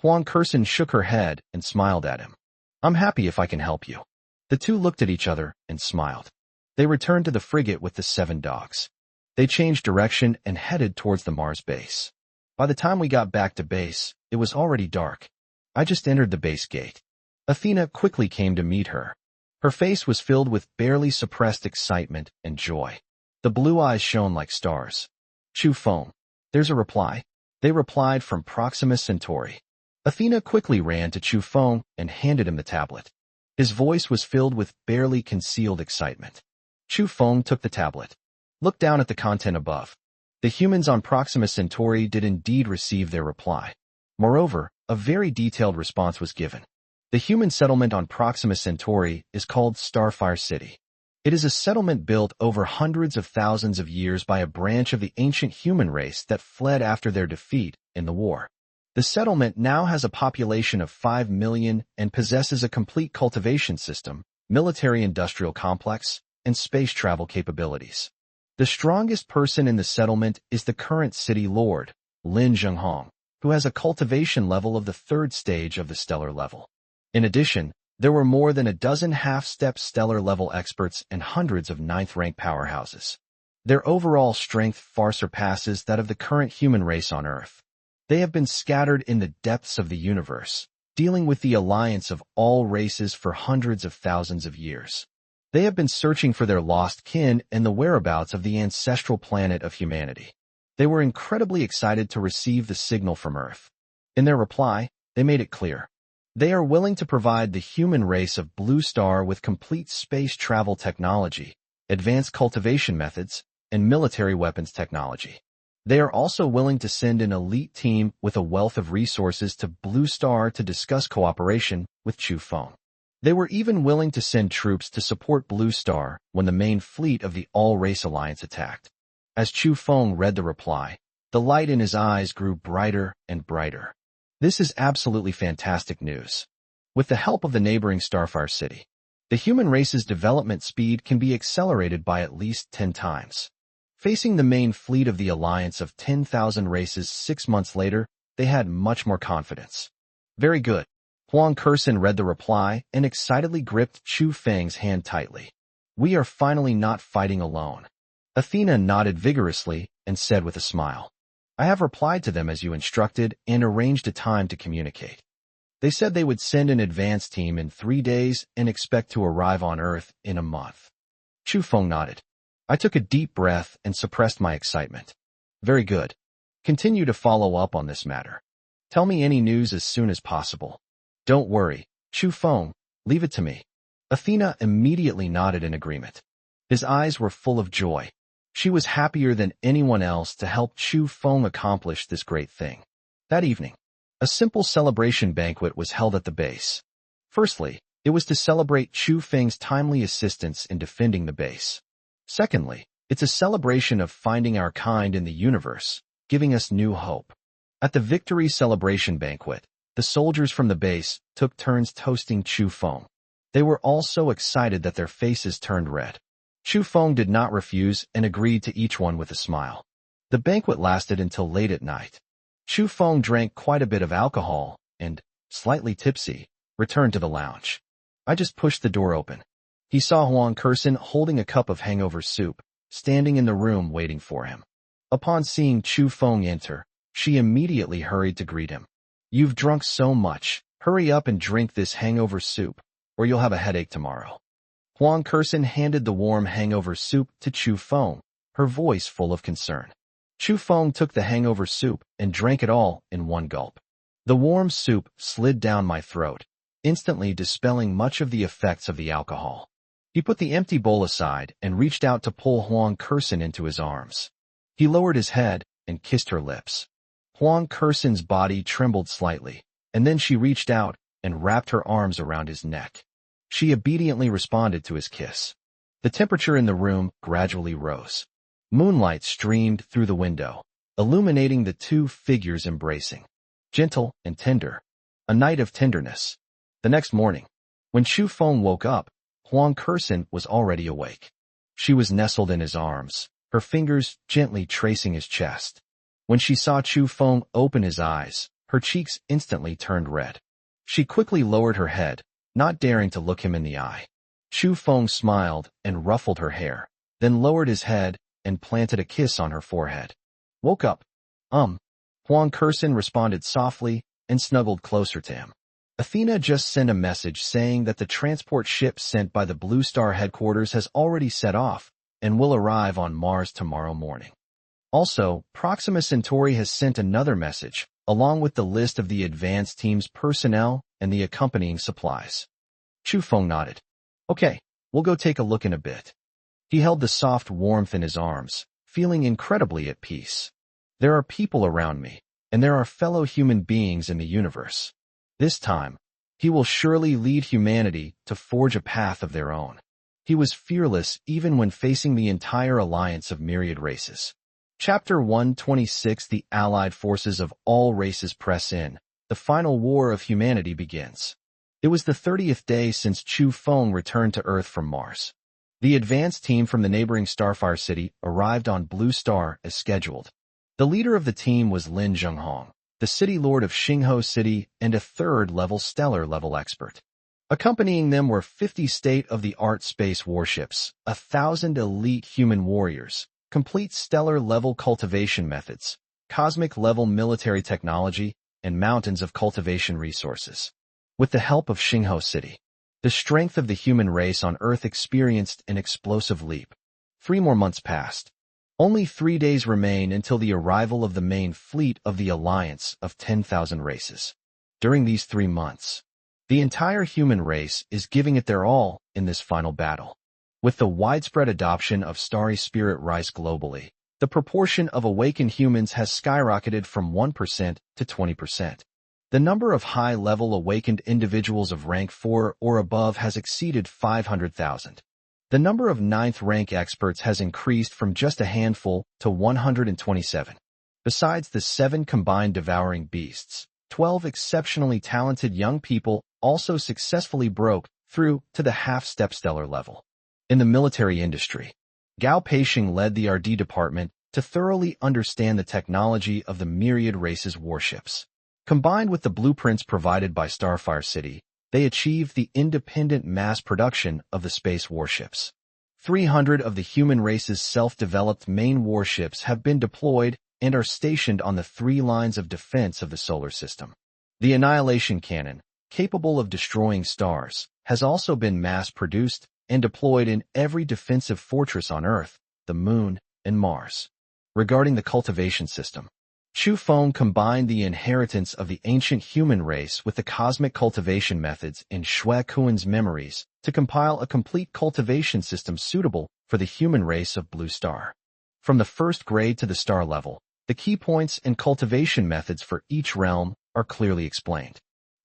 Huang Kursin shook her head and smiled at him. "I'm happy if I can help you." The two looked at each other and smiled. They returned to the frigate with the 7 dogs. They changed direction and headed towards the Mars base. By the time we got back to base, it was already dark. I just entered the base gate. Athena quickly came to meet her. Her face was filled with barely suppressed excitement and joy. The blue eyes shone like stars. "Chu Feng, there's a reply." They replied from Proxima Centauri. Athena quickly ran to Chu Feng and handed him the tablet. His voice was filled with barely concealed excitement. Chu Feng took the tablet. "Look down at the content above." The humans on Proxima Centauri did indeed receive their reply. Moreover, a very detailed response was given. The human settlement on Proxima Centauri is called Starfire City. It is a settlement built over hundreds of thousands of years by a branch of the ancient human race that fled after their defeat in the war. The settlement now has a population of 5 million and possesses a complete cultivation system, military-industrial complex, and space travel capabilities. The strongest person in the settlement is the current city lord, Lin Zhenghong, who has a cultivation level of the 3rd stage of the stellar level. In addition, there were more than a dozen half-step stellar-level experts and hundreds of 9th-rank powerhouses. Their overall strength far surpasses that of the current human race on Earth. They have been scattered in the depths of the universe, dealing with the alliance of all races for hundreds of thousands of years. They have been searching for their lost kin and the whereabouts of the ancestral planet of humanity. They were incredibly excited to receive the signal from Earth. In their reply, they made it clear. They are willing to provide the human race of Blue Star with complete space travel technology, advanced cultivation methods, and military weapons technology. They are also willing to send an elite team with a wealth of resources to Blue Star to discuss cooperation with Chu Feng. They were even willing to send troops to support Blue Star when the main fleet of the All-Race Alliance attacked. As Chu Feng read the reply, the light in his eyes grew brighter and brighter. This is absolutely fantastic news. With the help of the neighboring Starfire City, the human race's development speed can be accelerated by at least 10 times. Facing the main fleet of the alliance of 10,000 races 6 months later, they had much more confidence. Very good. Huang Kursin read the reply and excitedly gripped Chu Feng's hand tightly. We are finally not fighting alone. Athena nodded vigorously and said with a smile, I have replied to them as you instructed and arranged a time to communicate. They said they would send an advance team in 3 days and expect to arrive on Earth in a month. Chu Feng nodded. I took a deep breath and suppressed my excitement. Very good. Continue to follow up on this matter. Tell me any news as soon as possible. Don't worry, Chu Feng, leave it to me. Athena immediately nodded in agreement. His eyes were full of joy. She was happier than anyone else to help Chu Feng accomplish this great thing. That evening, a simple celebration banquet was held at the base. Firstly, it was to celebrate Chu Feng's timely assistance in defending the base. Secondly, it's a celebration of finding our kind in the universe, giving us new hope. At the victory celebration banquet, the soldiers from the base took turns toasting Chu Feng. They were all so excited that their faces turned red. Chu Feng did not refuse and agreed to each one with a smile. The banquet lasted until late at night. Chu Feng drank quite a bit of alcohol and, slightly tipsy, returned to the lounge. I just pushed the door open. He saw Huang Kursen holding a cup of hangover soup, standing in the room waiting for him. Upon seeing Chu Feng enter, she immediately hurried to greet him. You've drunk so much. Hurry up and drink this hangover soup, or you'll have a headache tomorrow. Huang Kursen handed the warm hangover soup to Chu Feng, her voice full of concern. Chu Feng took the hangover soup and drank it all in one gulp. The warm soup slid down my throat, instantly dispelling much of the effects of the alcohol. He put the empty bowl aside and reached out to pull Huang Kursen into his arms. He lowered his head and kissed her lips. Huang Kursen's body trembled slightly, and then she reached out and wrapped her arms around his neck. She obediently responded to his kiss. The temperature in the room gradually rose. Moonlight streamed through the window, illuminating the two figures embracing. Gentle and tender. A night of tenderness. The next morning, when Chu Feng woke up, Huang Kursen was already awake. She was nestled in his arms, her fingers gently tracing his chest. When she saw Chu Feng open his eyes, her cheeks instantly turned red. She quickly lowered her head, not daring to look him in the eye. Chu Feng smiled and ruffled her hair, then lowered his head and planted a kiss on her forehead. Woke up. Huang Kursen responded softly and snuggled closer to him. Athena just sent a message saying that the transport ship sent by the Blue Star headquarters has already set off and will arrive on Mars tomorrow morning. Also, Proxima Centauri has sent another message, along with the list of the advance team's personnel and the accompanying supplies. Chu Feng nodded. Okay, we'll go take a look in a bit. He held the soft warmth in his arms, feeling incredibly at peace. There are people around me, and there are fellow human beings in the universe. This time, he will surely lead humanity to forge a path of their own. He was fearless even when facing the entire alliance of myriad races. Chapter 126 The Allied forces of all races press in. The final war of humanity begins. It was the 30th day since Chu Feng returned to Earth from Mars. The advance team from the neighboring Starfire City arrived on Blue Star as scheduled. The leader of the team was Lin Zhenghong, the city lord of Xingho City and a third-level stellar-level expert. Accompanying them were 50 state-of-the-art space warships, 1,000 elite human warriors, complete stellar-level cultivation methods, cosmic-level military technology, and mountains of cultivation resources. With the help of Xingho City, the strength of the human race on Earth experienced an explosive leap. 3 more months passed. Only 3 days remain until the arrival of the main fleet of the alliance of 10,000 races. During these 3 months, the entire human race is giving it their all in this final battle. With the widespread adoption of Starry Spirit rice globally, the proportion of awakened humans has skyrocketed from 1% to 20%. The number of high-level awakened individuals of rank 4 or above has exceeded 500,000. The number of 9th rank experts has increased from just a handful to 127. Besides the 7 combined devouring beasts, 12 exceptionally talented young people also successfully broke through to the half-step stellar level. In the military industry, Gao Peixing led the RD department to thoroughly understand the technology of the myriad races warships. Combined with the blueprints provided by Starfire City, they achieved the independent mass production of the space warships. 300 of the human race's self-developed main warships have been deployed and are stationed on the 3 lines of defense of the solar system. The Annihilation Cannon, capable of destroying stars, has also been mass-produced and deployed in every defensive fortress on Earth, the Moon, and Mars. Regarding the cultivation system, Chu Feng combined the inheritance of the ancient human race with the cosmic cultivation methods in Xue Kuan's memories to compile a complete cultivation system suitable for the human race of Blue Star. From the first grade to the star level, the key points and cultivation methods for each realm are clearly explained.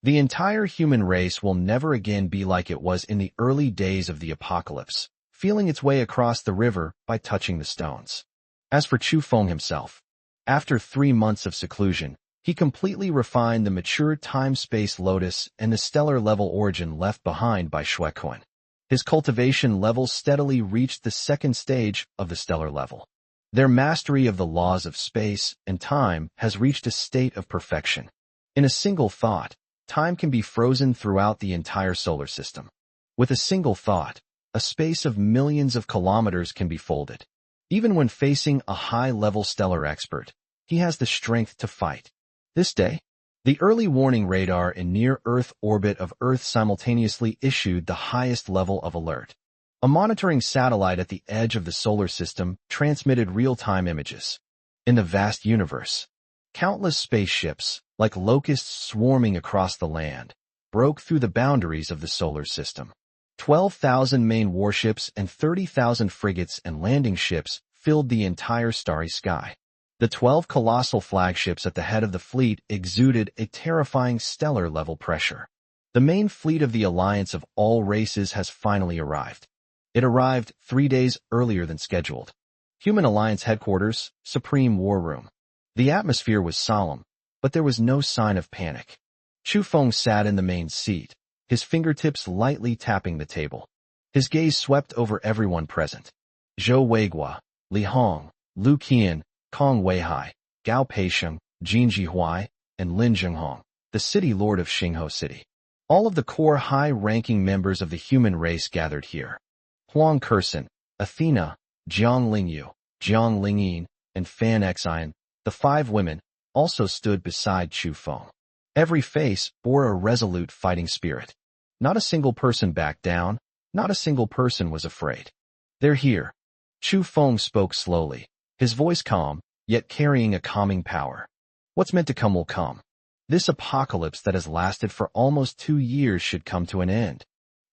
The entire human race will never again be like it was in the early days of the apocalypse, feeling its way across the river by touching the stones. As for Chu Feng himself, after 3 months of seclusion, he completely refined the mature time-space lotus and the stellar-level origin left behind by Xue Kuan. His cultivation level steadily reached the 2nd stage of the stellar level. Their mastery of the laws of space and time has reached a state of perfection. In a single thought, time can be frozen throughout the entire solar system. With a single thought, a space of millions of kilometers can be folded. Even when facing a high-level stellar expert, he has the strength to fight. This day, the early warning radar in near-Earth orbit of Earth simultaneously issued the highest level of alert. A monitoring satellite at the edge of the solar system transmitted real-time images. In the vast universe, countless spaceships, like locusts swarming across the land, broke through the boundaries of the solar system. 12,000 main warships and 30,000 frigates and landing ships filled the entire starry sky. The 12 colossal flagships at the head of the fleet exuded a terrifying stellar-level pressure. The main fleet of the alliance of all races has finally arrived. It arrived 3 days earlier than scheduled. Human Alliance Headquarters, Supreme War Room. The atmosphere was solemn, but there was no sign of panic. Chu Feng sat in the main seat, his fingertips lightly tapping the table. His gaze swept over everyone present. Zhou Weiguo, Li Hong, Lu Qian, Kong Weihai, Gao Peisheng, Jin Jihuai, and Lin Zhenghong, the city lord of Xingho City. All of the core high-ranking members of the human race gathered here. Huang Kursin, Athena, Jiang Lingyu, Jiang Lingyin, and Fan Xian, the 5 women, also stood beside Chu Feng. Every face bore a resolute fighting spirit. Not a single person backed down, not a single person was afraid. They're here. Chu Feng spoke slowly, his voice calm, yet carrying a calming power. What's meant to come will come. This apocalypse that has lasted for almost 2 years should come to an end.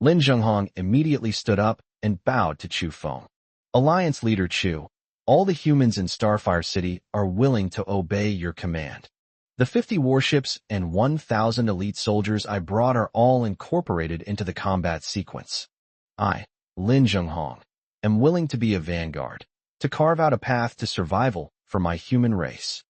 Lin Zhenghong immediately stood up and bowed to Chu Feng. Alliance leader Chu, all the humans in Starfire City are willing to obey your command. The 50 warships and 1,000 elite soldiers I brought are all incorporated into the combat sequence. I, Lin Zhenghong, am willing to be a vanguard, to carve out a path to survival for my human race.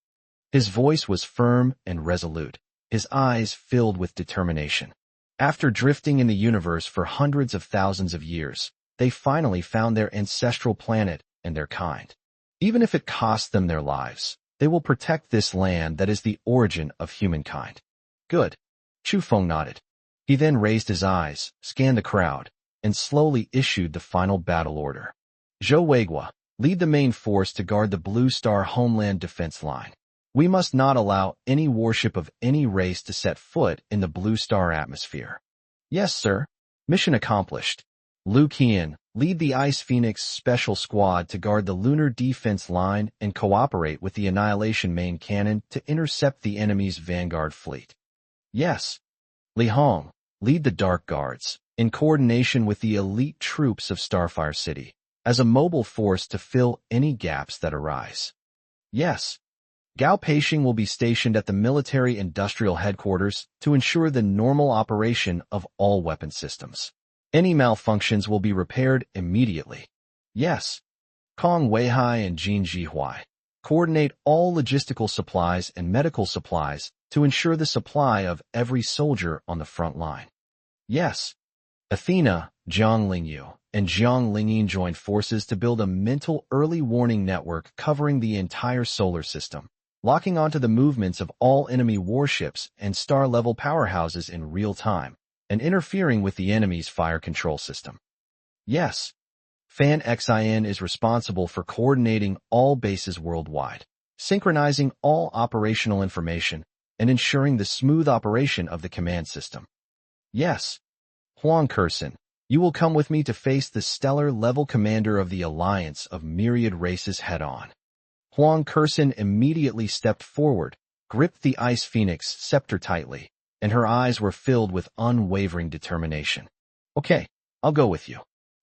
His voice was firm and resolute, his eyes filled with determination. After drifting in the universe for hundreds of thousands of years, they finally found their ancestral planet and their kind. Even if it costs them their lives, they will protect this land that is the origin of humankind. Good. Chu Feng nodded. He then raised his eyes, scanned the crowd, and slowly issued the final battle order. Zhou Weiguo, lead the main force to guard the Blue Star Homeland Defense Line. We must not allow any warship of any race to set foot in the Blue Star atmosphere. Yes, sir. Mission accomplished. Lu Qian, lead the Ice Phoenix Special Squad to guard the Lunar Defense Line and cooperate with the Annihilation Main Cannon to intercept the enemy's Vanguard fleet. Yes. Li Hong, lead the Dark Guards, in coordination with the elite troops of Starfire City, as a mobile force to fill any gaps that arise. Yes. Gao Peisheng will be stationed at the military-industrial headquarters to ensure the normal operation of all weapon systems. Any malfunctions will be repaired immediately. Yes. Kong Weihai and Jin Jihuai, coordinate all logistical supplies and medical supplies to ensure the supply of every soldier on the front line. Yes. Athena, Jiang Lingyu, and Jiang Lingyin joined forces to build a mental early warning network covering the entire solar system, locking onto the movements of all enemy warships and star-level powerhouses in real time, and interfering with the enemy's fire control system. Yes. Fan Xian is responsible for coordinating all bases worldwide, synchronizing all operational information, and ensuring the smooth operation of the command system. Yes. Huang Kursin, you will come with me to face the stellar-level commander of the Alliance of Myriad Races head-on. Huang Kursin immediately stepped forward, gripped the Ice Phoenix scepter tightly, and her eyes were filled with unwavering determination. Okay, I'll go with you.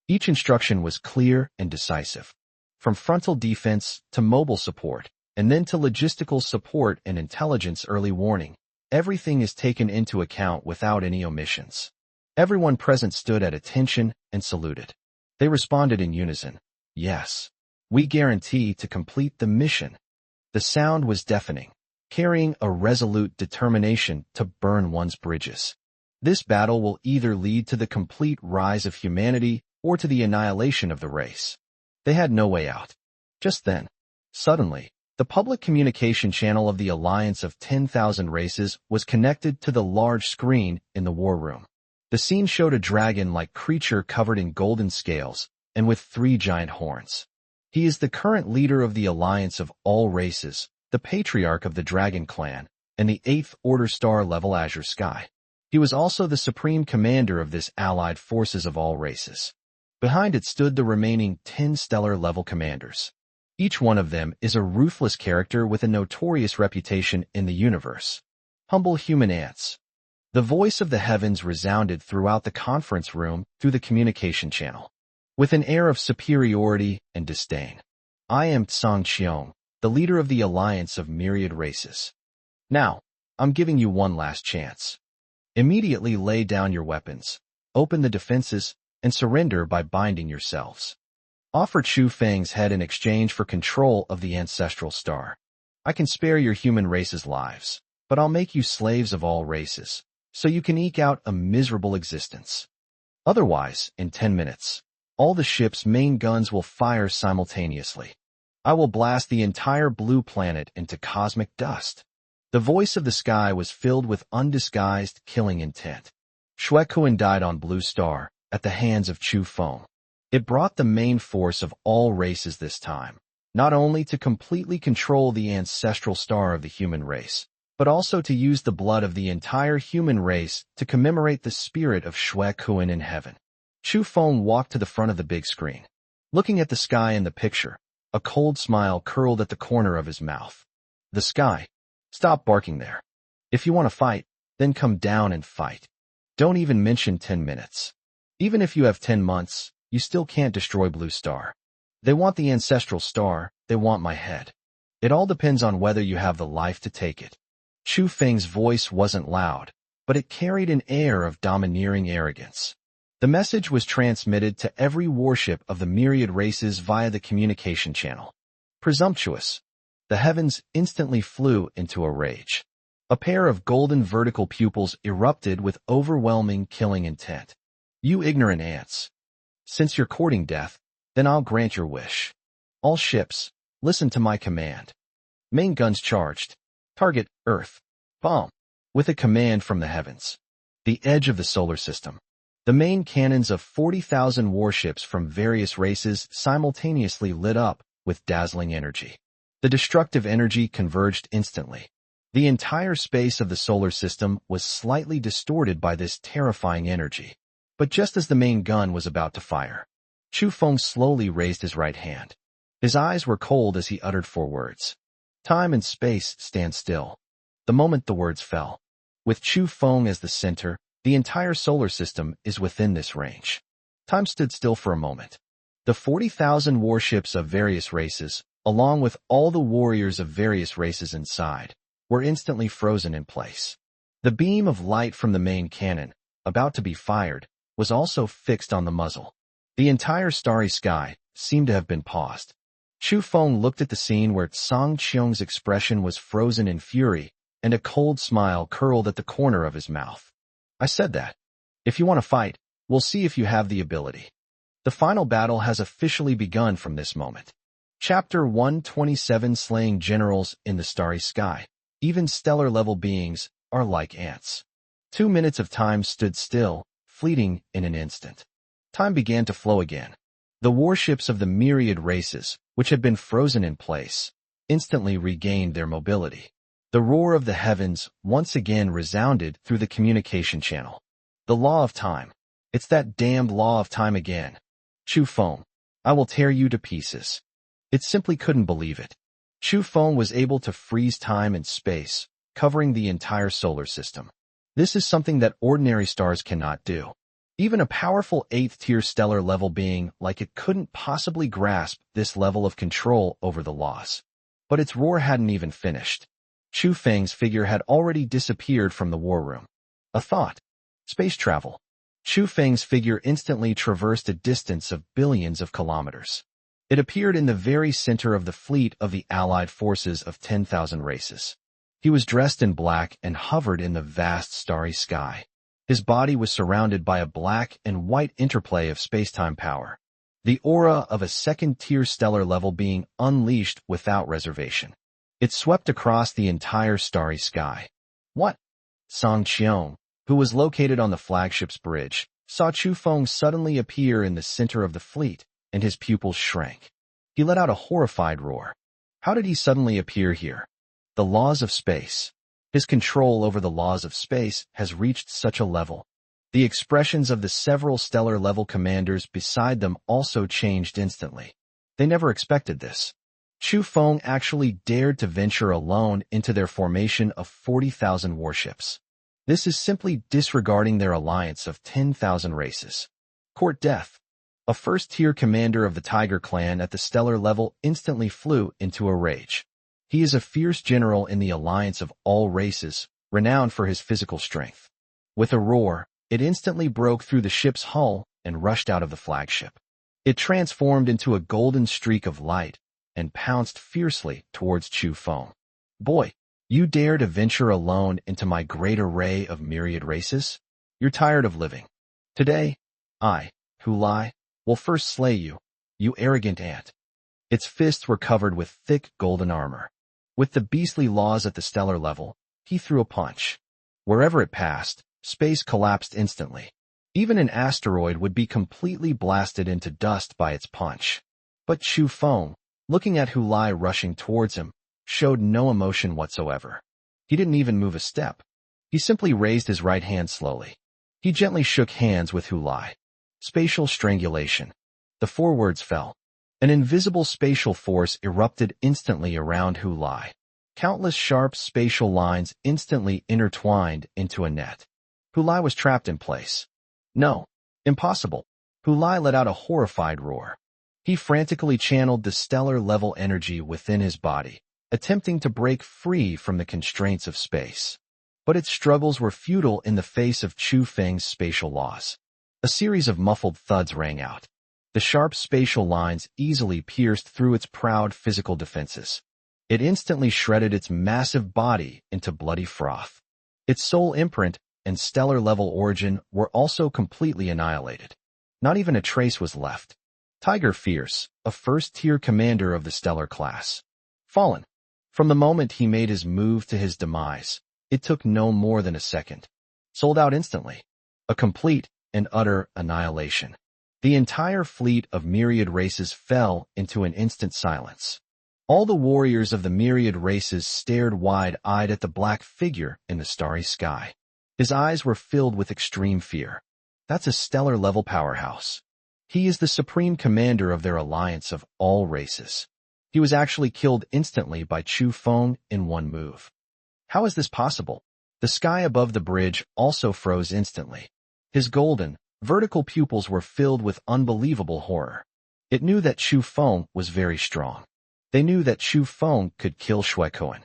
Each instruction was clear and decisive. From frontal defense to mobile support, and then to logistical support and intelligence early warning, everything is taken into account without any omissions. Everyone present stood at attention and saluted. They responded in unison. Yes. We guarantee to complete the mission. The sound was deafening, carrying a resolute determination to burn one's bridges. This battle will either lead to the complete rise of humanity or to the annihilation of the race. They had no way out. Just then, suddenly, the public communication channel of the Alliance of 10,000 Races was connected to the large screen in the war room. The scene showed a dragon-like creature covered in golden scales and with 3 giant horns. He is the current leader of the Alliance of All Races, the patriarch of the Dragon Clan, and the 8th Order Star-level Azure Sky. He was also the supreme commander of this allied forces of all races. Behind it stood the remaining 10 stellar-level commanders. Each one of them is a ruthless character with a notorious reputation in the universe. Humble human ants. The voice of the heavens resounded throughout the conference room through the communication channel. With an air of superiority and disdain. I am Tsang Qiong, the leader of the Alliance of Myriad Races. Now, I'm giving you one last chance. Immediately lay down your weapons, open the defenses, and surrender by binding yourselves. Offer Chu Feng's head in exchange for control of the ancestral star. I can spare your human race's lives, but I'll make you slaves of all races, so you can eke out a miserable existence. Otherwise, in 10 minutes, all the ship's main guns will fire simultaneously. I will blast the entire blue planet into cosmic dust. The voice of the sky was filled with undisguised killing intent. Shuekuan died on Blue Star at the hands of Chu Feng. It brought the main force of all races this time, not only to completely control the ancestral star of the human race, but also to use the blood of the entire human race to commemorate the spirit of Shuekuan in heaven. Chu Feng walked to the front of the big screen. Looking at the sky in the picture, a cold smile curled at the corner of his mouth. The sky. Stop barking there. If you want to fight, then come down and fight. Don't even mention 10 minutes. Even if you have 10 months, you still can't destroy Blue Star. They want the ancestral star, they want my head. It all depends on whether you have the life to take it. Chu Feng's voice wasn't loud, but it carried an air of domineering arrogance. The message was transmitted to every warship of the myriad races via the communication channel. Presumptuous. The heavens instantly flew into a rage. A pair of golden vertical pupils erupted with overwhelming killing intent. You ignorant ants. Since you're courting death, then I'll grant your wish. All ships, listen to my command. Main guns charged. Target, Earth. Bomb. With a command from the heavens. The edge of the solar system. The main cannons of 40,000 warships from various races simultaneously lit up with dazzling energy. The destructive energy converged instantly. The entire space of the solar system was slightly distorted by this terrifying energy. But just as the main gun was about to fire, Chu Feng slowly raised his right hand. His eyes were cold as he uttered 4 words. Time and space stand still. The moment the words fell. With Chu Feng as the center, the entire solar system is within this range. Time stood still for a moment. The 40,000 warships of various races, along with all the warriors of various races inside, were instantly frozen in place. The beam of light from the main cannon, about to be fired, was also fixed on the muzzle. The entire starry sky seemed to have been paused. Chu Feng looked at the scene where Tsang Qiong's expression was frozen in fury, and a cold smile curled at the corner of his mouth. I said that. If you want to fight, we'll see if you have the ability. The final battle has officially begun from this moment. Chapter 127 Slaying Generals in the Starry Sky. Even stellar-level beings are like ants. 2 minutes of time stood still, fleeting in an instant. Time began to flow again. The warships of the myriad races, which had been frozen in place, instantly regained their mobility. The roar of the heavens once again resounded through the communication channel. The law of time. It's that damned law of time again. Chu Feng, I will tear you to pieces. It simply couldn't believe it. Chu Feng was able to freeze time and space, covering the entire solar system. This is something that ordinary stars cannot do. Even a powerful 8th-tier stellar-level being like it couldn't possibly grasp this level of control over the laws. But its roar hadn't even finished. Chu Feng's figure had already disappeared from the war room. A thought. Space travel. Chu Feng's figure instantly traversed a distance of billions of kilometers. It appeared in the very center of the fleet of the allied forces of 10,000 races. He was dressed in black and hovered in the vast starry sky. His body was surrounded by a black and white interplay of space-time power. The aura of a 2nd-tier stellar-level being unleashed without reservation. It swept across the entire starry sky. What? Tsang Qiong, who was located on the flagship's bridge, saw Chu Feng suddenly appear in the center of the fleet, and his pupils shrank. He let out a horrified roar. How did he suddenly appear here? The laws of space. His control over the laws of space has reached such a level. The expressions of the several stellar-level commanders beside them also changed instantly. They never expected this. Chu Feng actually dared to venture alone into their formation of 40,000 warships. This is simply disregarding their alliance of 10,000 races. Court death. A first-tier commander of the Tiger clan at the stellar level instantly flew into a rage. He is a fierce general in the alliance of all races, renowned for his physical strength. With a roar, it instantly broke through the ship's hull and rushed out of the flagship. It transformed into a golden streak of light and pounced fiercely towards Chu Feng. Boy, you dare to venture alone into my great array of myriad races? You're tired of living. Today, I, who lie, will first slay you, you arrogant ant. Its fists were covered with thick golden armor. With the beastly laws at the stellar level, he threw a punch. Wherever it passed, space collapsed instantly. Even an asteroid would be completely blasted into dust by its punch. But Chu Feng, looking at Hu Lai rushing towards him, showed no emotion whatsoever. He didn't even move a step. He simply raised his right hand slowly. He gently shook hands with Hu Lai. Spatial strangulation. The 4 words fell. An invisible spatial force erupted instantly around Hu Lai. Countless sharp spatial lines instantly intertwined into a net. Hu Lai was trapped in place. No, impossible. Hu Lai let out a horrified roar. He frantically channeled the stellar-level energy within his body, attempting to break free from the constraints of space. But its struggles were futile in the face of Chu Feng's spatial laws. A series of muffled thuds rang out. The sharp spatial lines easily pierced through its proud physical defenses. It instantly shredded its massive body into bloody froth. Its soul imprint and stellar-level origin were also completely annihilated. Not even a trace was left. Tiger Fierce, a first-tier commander of the stellar class. Fallen. From the moment he made his move to his demise, it took no more than a second. Sold out instantly. A complete and utter annihilation. The entire fleet of myriad races fell into an instant silence. All the warriors of the myriad races stared wide-eyed at the black figure in the starry sky. His eyes were filled with extreme fear. That's a stellar-level powerhouse. He is the supreme commander of their alliance of all races. He was actually killed instantly by Chu Feng in one move. How is this possible? The sky above the bridge also froze instantly. His golden, vertical pupils were filled with unbelievable horror. It knew that Chu Feng was very strong. They knew that Chu Feng could kill Shuekoan.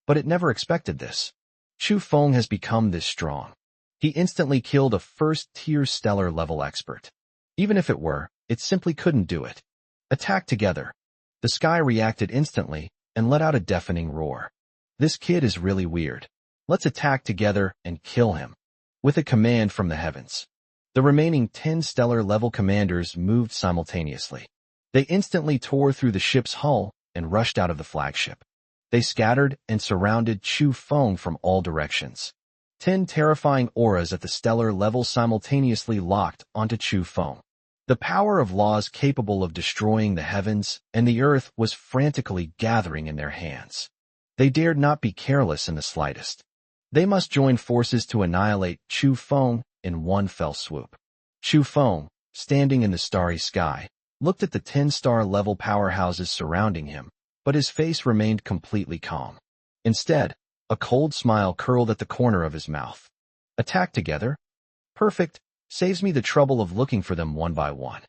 But it never expected this. Chu Feng has become this strong. He instantly killed a first-tier stellar-level expert. Even if it were, it simply couldn't do it. Attack together. The sky reacted instantly and let out a deafening roar. This kid is really weird. Let's attack together and kill him. With a command from the heavens. The remaining 10 stellar-level commanders moved simultaneously. They instantly tore through the ship's hull and rushed out of the flagship. They scattered and surrounded Chu Feng from all directions. 10 terrifying auras at the stellar level simultaneously locked onto Chu Feng. The power of laws capable of destroying the heavens and the earth was frantically gathering in their hands. They dared not be careless in the slightest. They must join forces to annihilate Chu Feng in one fell swoop. Chu Feng, standing in the starry sky, looked at the 10-star level powerhouses surrounding him, but his face remained completely calm. Instead, a cold smile curled at the corner of his mouth. Attack together? Perfect. Saves me the trouble of looking for them one by one.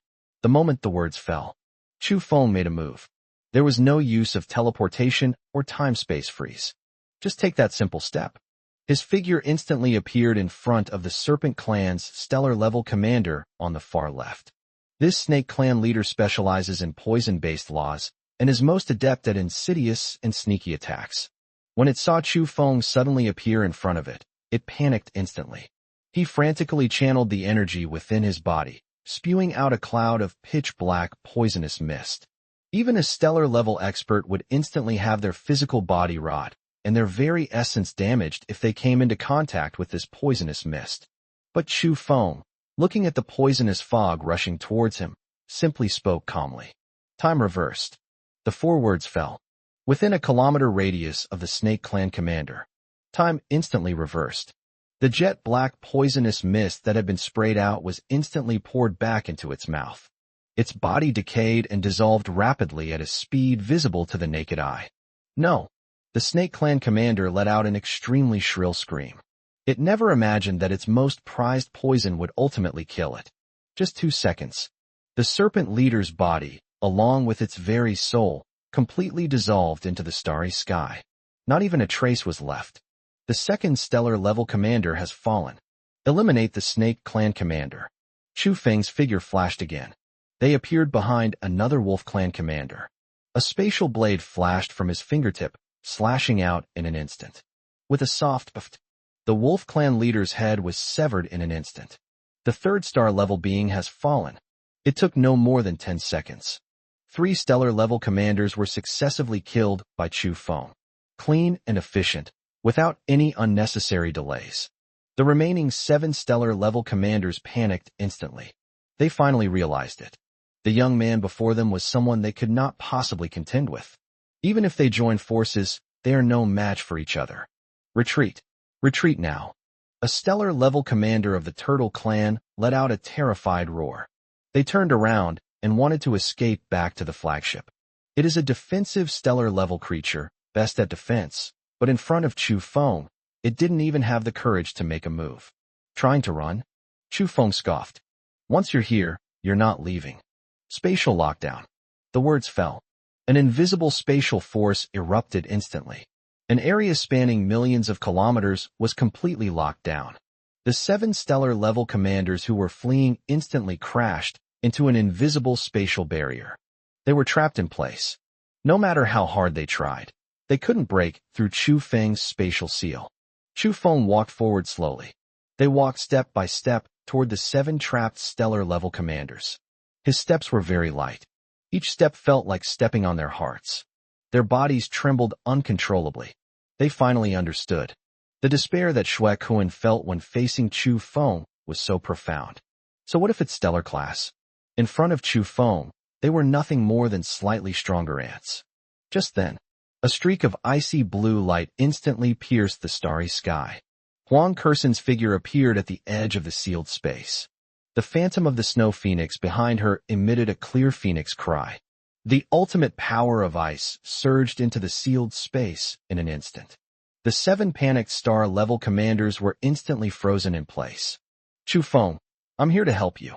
The moment the words fell, Chu Feng made a move. There was no use of teleportation or time-space freeze. Just take that simple step. His figure instantly appeared in front of the Serpent Clan's stellar-level commander on the far left. This Snake Clan leader specializes in poison-based laws and is most adept at insidious and sneaky attacks. When it saw Chu Feng suddenly appear in front of it, it panicked instantly. He frantically channeled the energy within his body, spewing out a cloud of pitch-black, poisonous mist. Even a stellar-level expert would instantly have their physical body rot and their very essence damaged if they came into contact with this poisonous mist. But Chu Feng, looking at the poisonous fog rushing towards him, simply spoke calmly. Time reversed. The 4 words fell. Within a kilometer radius of the Snake Clan commander, time instantly reversed. The jet-black poisonous mist that had been sprayed out was instantly poured back into its mouth. Its body decayed and dissolved rapidly at a speed visible to the naked eye. No. The Snake Clan commander let out an extremely shrill scream. It never imagined that its most prized poison would ultimately kill it. Just 2 seconds. The serpent leader's body, along with its very soul, completely dissolved into the starry sky. Not even a trace was left. The second stellar level commander has fallen. Eliminate the Snake Clan commander. Chu Feng's figure flashed again. They appeared behind another Wolf Clan commander. A spatial blade flashed from his fingertip, slashing out in an instant. With a soft pft, the Wolf Clan leader's head was severed in an instant. The 3rd star level being has fallen. It took no more than 10 seconds. 3 stellar level commanders were successively killed by Chu Feng. Clean and efficient, without any unnecessary delays. The remaining 7 stellar level commanders panicked instantly. They finally realized it. The young man before them was someone they could not possibly contend with. Even if they join forces, they are no match for each other. Retreat. Retreat now. A stellar level commander of the Turtle Clan let out a terrified roar. They turned around and wanted to escape back to the flagship. It is a defensive stellar level creature, best at defense, but in front of Chu Feng, it didn't even have the courage to make a move. Trying to run? Chu Feng scoffed. Once you're here, you're not leaving. Spatial lockdown. The words fell. An invisible spatial force erupted instantly. An area spanning millions of kilometers was completely locked down. The 7 stellar level commanders who were fleeing instantly crashed into an invisible spatial barrier. They were trapped in place. No matter how hard they tried, they couldn't break through Chu Feng's spatial seal. Chu Feng walked forward slowly. They walked step by step toward the 7 trapped stellar level commanders. His steps were very light. Each step felt like stepping on their hearts. Their bodies trembled uncontrollably. They finally understood. The despair that Shui Kuan felt when facing Chu Feng was so profound. So what if it's stellar class? In front of Chu Feng, they were nothing more than slightly stronger ants. Just then, a streak of icy blue light instantly pierced the starry sky. Huang Kerson's figure appeared at the edge of the sealed space. The phantom of the snow phoenix behind her emitted a clear phoenix cry. The ultimate power of ice surged into the sealed space in an instant. The 7 panicked star-level commanders were instantly frozen in place. Chu Feng, I'm here to help you.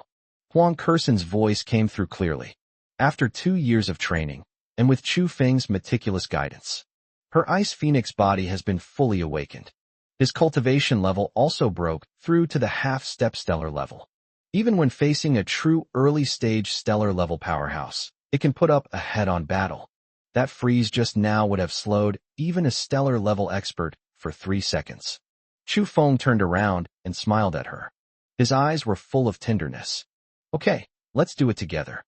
Huang Kerson's voice came through clearly. After 2 years of training, and with Chu Feng's meticulous guidance, her ice phoenix body has been fully awakened. His cultivation level also broke through to the half-step stellar level. Even when facing a true early-stage stellar-level powerhouse, it can put up a head-on battle. That freeze just now would have slowed even a stellar-level expert for 3 seconds. Chu Feng turned around and smiled at her. His eyes were full of tenderness. Okay, let's do it together.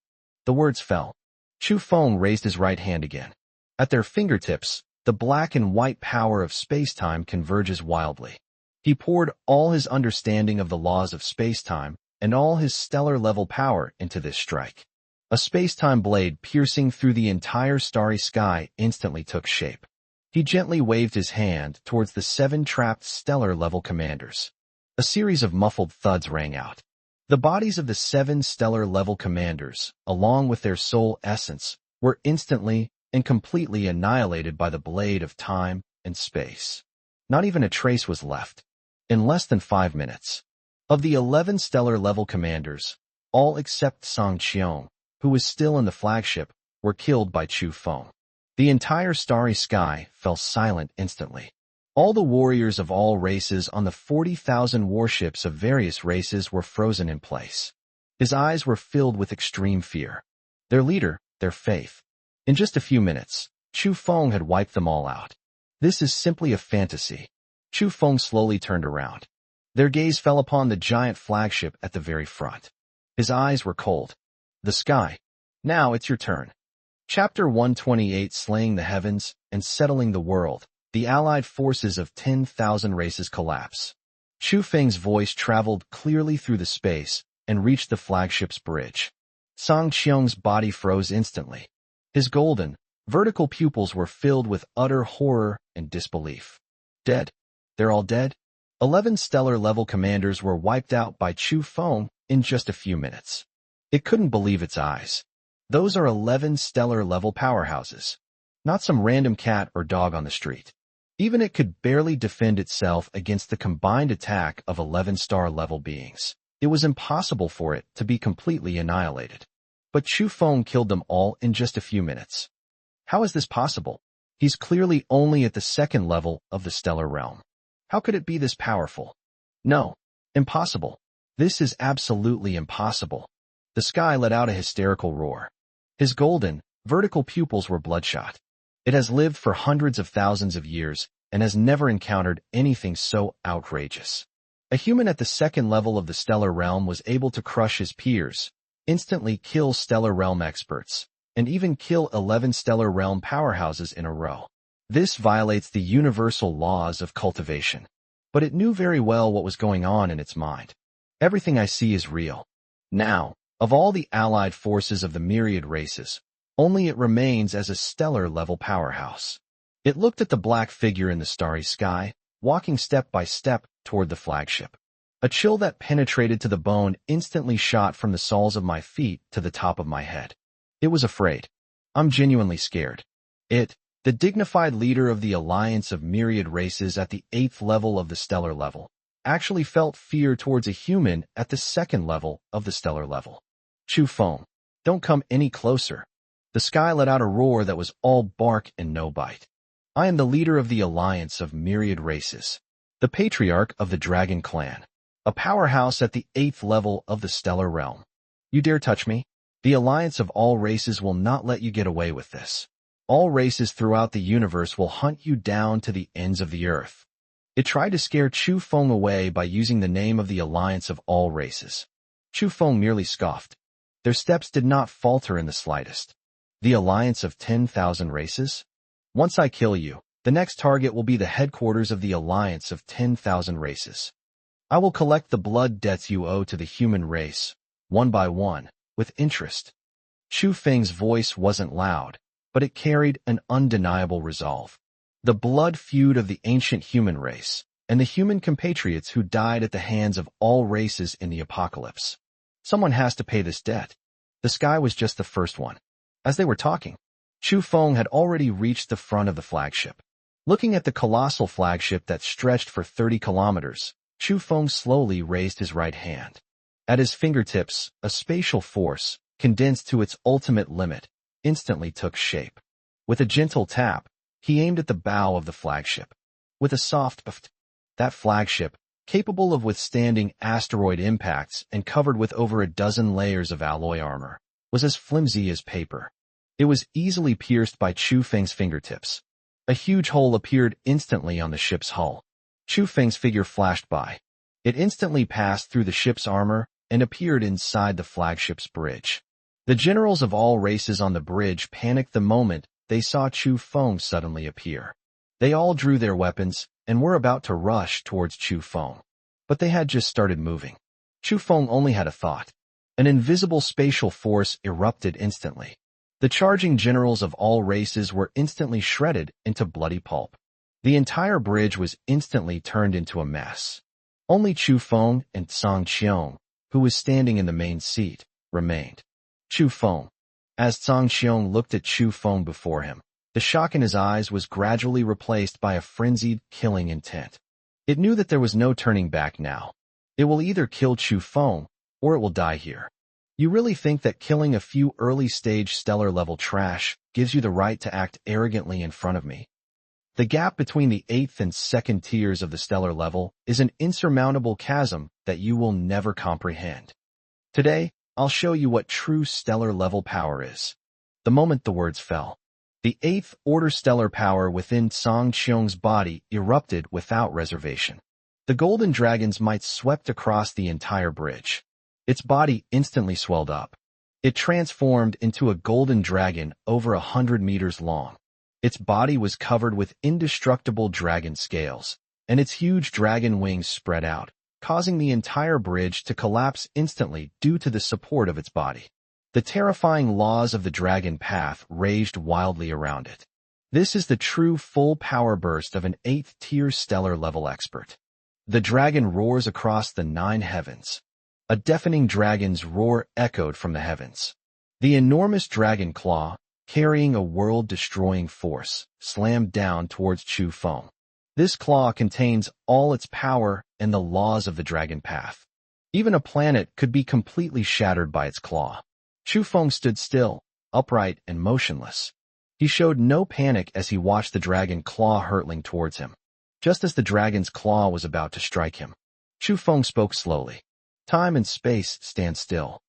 The words fell. Chu Feng raised his right hand again. At their fingertips, the black and white power of space-time converges wildly. He poured all his understanding of the laws of space-time and all his stellar-level power into this strike. A space-time blade piercing through the entire starry sky instantly took shape. He gently waved his hand towards the 7 trapped stellar-level commanders. A series of muffled thuds rang out. The bodies of the 7 stellar-level commanders, along with their soul essence, were instantly and completely annihilated by the blade of time and space. Not even a trace was left. In less than 5 minutes, of the 11 stellar-level commanders, all except Song Qiong, who was still in the flagship, were killed by Chu Feng. The entire starry sky fell silent instantly. All the warriors of all races on the 40,000 warships of various races were frozen in place. His eyes were filled with extreme fear. Their leader, their faith. In just a few minutes, Chu Feng had wiped them all out. This is simply a fantasy. Chu Feng slowly turned around. Their gaze fell upon the giant flagship at the very front. His eyes were cold. The sky. Now it's your turn. Chapter 128, Slaying the Heavens and Settling the World. the allied forces of 10,000 races collapse. Chu Feng's voice traveled clearly through the space and reached the flagship's bridge. Song Qiong's body froze instantly. His golden, vertical pupils were filled with utter horror and disbelief. Dead? They're all dead? 11 stellar-level commanders were wiped out by Chu Feng in just a few minutes. It couldn't believe its eyes. Those are 11 stellar-level powerhouses. Not some random cat or dog on the street. Even it could barely defend itself against the combined attack of 11 star-level beings. It was impossible for it to be completely annihilated. But Chu Feng killed them all in just a few minutes. How is this possible? He's clearly only at the second level of the stellar realm. How could it be this powerful? No. Impossible. This is absolutely impossible. The sky let out a hysterical roar. His golden, vertical pupils were bloodshot. It has lived for hundreds of thousands of years and has never encountered anything so outrageous. A human at the second level of the stellar realm was able to crush his peers, instantly kill stellar realm experts, and even kill 11 stellar realm powerhouses in a row. This violates the universal laws of cultivation. But it knew very well what was going on in its mind. Everything I see is real. Now, of all the allied forces of the myriad races, only it remains as a stellar-level powerhouse. It looked at the black figure in the starry sky, walking step by step toward the flagship. A chill that penetrated to the bone instantly shot from the soles of my feet to the top of my head. It was afraid. I'm genuinely scared. The dignified leader of the alliance of myriad races at the 8th level of the stellar level, actually felt fear towards a human at the 2nd level of the stellar level. Chu Feng, don't come any closer. The sky let out a roar that was all bark and no bite. I am the leader of the alliance of myriad races, the patriarch of the dragon clan, a powerhouse at the 8th level of the stellar realm. You dare touch me? The alliance of all races will not let you get away with this. All races throughout the universe will hunt you down to the ends of the earth. It tried to scare Chu Feng away by using the name of the alliance of all races. Chu Feng merely scoffed. Their steps did not falter in the slightest. The alliance of 10,000 races? Once I kill you, the next target will be the headquarters of the alliance of 10,000 races. I will collect the blood debts you owe to the human race, one by one, with interest. Chu Feng's voice wasn't loud, but it carried an undeniable resolve. The blood feud of the ancient human race, and the human compatriots who died at the hands of all races in the apocalypse. Someone has to pay this debt. The sky was just the first one. As they were talking, Chu Feng had already reached the front of the flagship. Looking at the colossal flagship that stretched for 30 kilometers, Chu Feng slowly raised his right hand. At his fingertips, a spatial force, condensed to its ultimate limit, instantly took shape. With a gentle tap, he aimed at the bow of the flagship. With a soft puff, that flagship, capable of withstanding asteroid impacts and covered with over a dozen layers of alloy armor, was as flimsy as paper. It was easily pierced by Chu Feng's fingertips. A huge hole appeared instantly on the ship's hull. Chu Feng's figure flashed by. It instantly passed through the ship's armor and appeared inside the flagship's bridge. The generals of all races on the bridge panicked the moment they saw Chu Feng suddenly appear. They all drew their weapons and were about to rush towards Chu Feng. But they had just started moving. Chu Feng only had a thought. An invisible spatial force erupted instantly. The charging generals of all races were instantly shredded into bloody pulp. The entire bridge was instantly turned into a mess. Only Chu Feng and Song Qiong, who was standing in the main seat, remained. Chu Feng. As Song Qiong looked at Chu Feng before him, the shock in his eyes was gradually replaced by a frenzied, killing intent. It knew that there was no turning back now. It will either kill Chu Feng, or it will die here. You really think that killing a few early-stage stellar-level trash gives you the right to act arrogantly in front of me? The gap between the 8th and 2nd tiers of the stellar level is an insurmountable chasm that you will never comprehend. Today, I'll show you what true stellar-level power is. The moment the words fell, the 8th order stellar power within Song Qiong's body erupted without reservation. The golden dragon's might swept across the entire bridge. Its body instantly swelled up. It transformed into a golden dragon over 100 meters long. Its body was covered with indestructible dragon scales, and its huge dragon wings spread out, causing the entire bridge to collapse instantly due to the support of its body. The terrifying laws of the dragon path raged wildly around it. This is the true full power burst of an 8th-tier stellar-level expert. The dragon roars across the 9 heavens. A deafening dragon's roar echoed from the heavens. The enormous dragon claw, carrying a world-destroying force, slammed down towards Chu Feng. This claw contains all its power and the laws of the dragon path. Even a planet could be completely shattered by its claw. Chu Feng stood still, upright and motionless. He showed no panic as he watched the dragon claw hurtling towards him. Just as the dragon's claw was about to strike him, Chu Feng spoke slowly. Time and space stand still.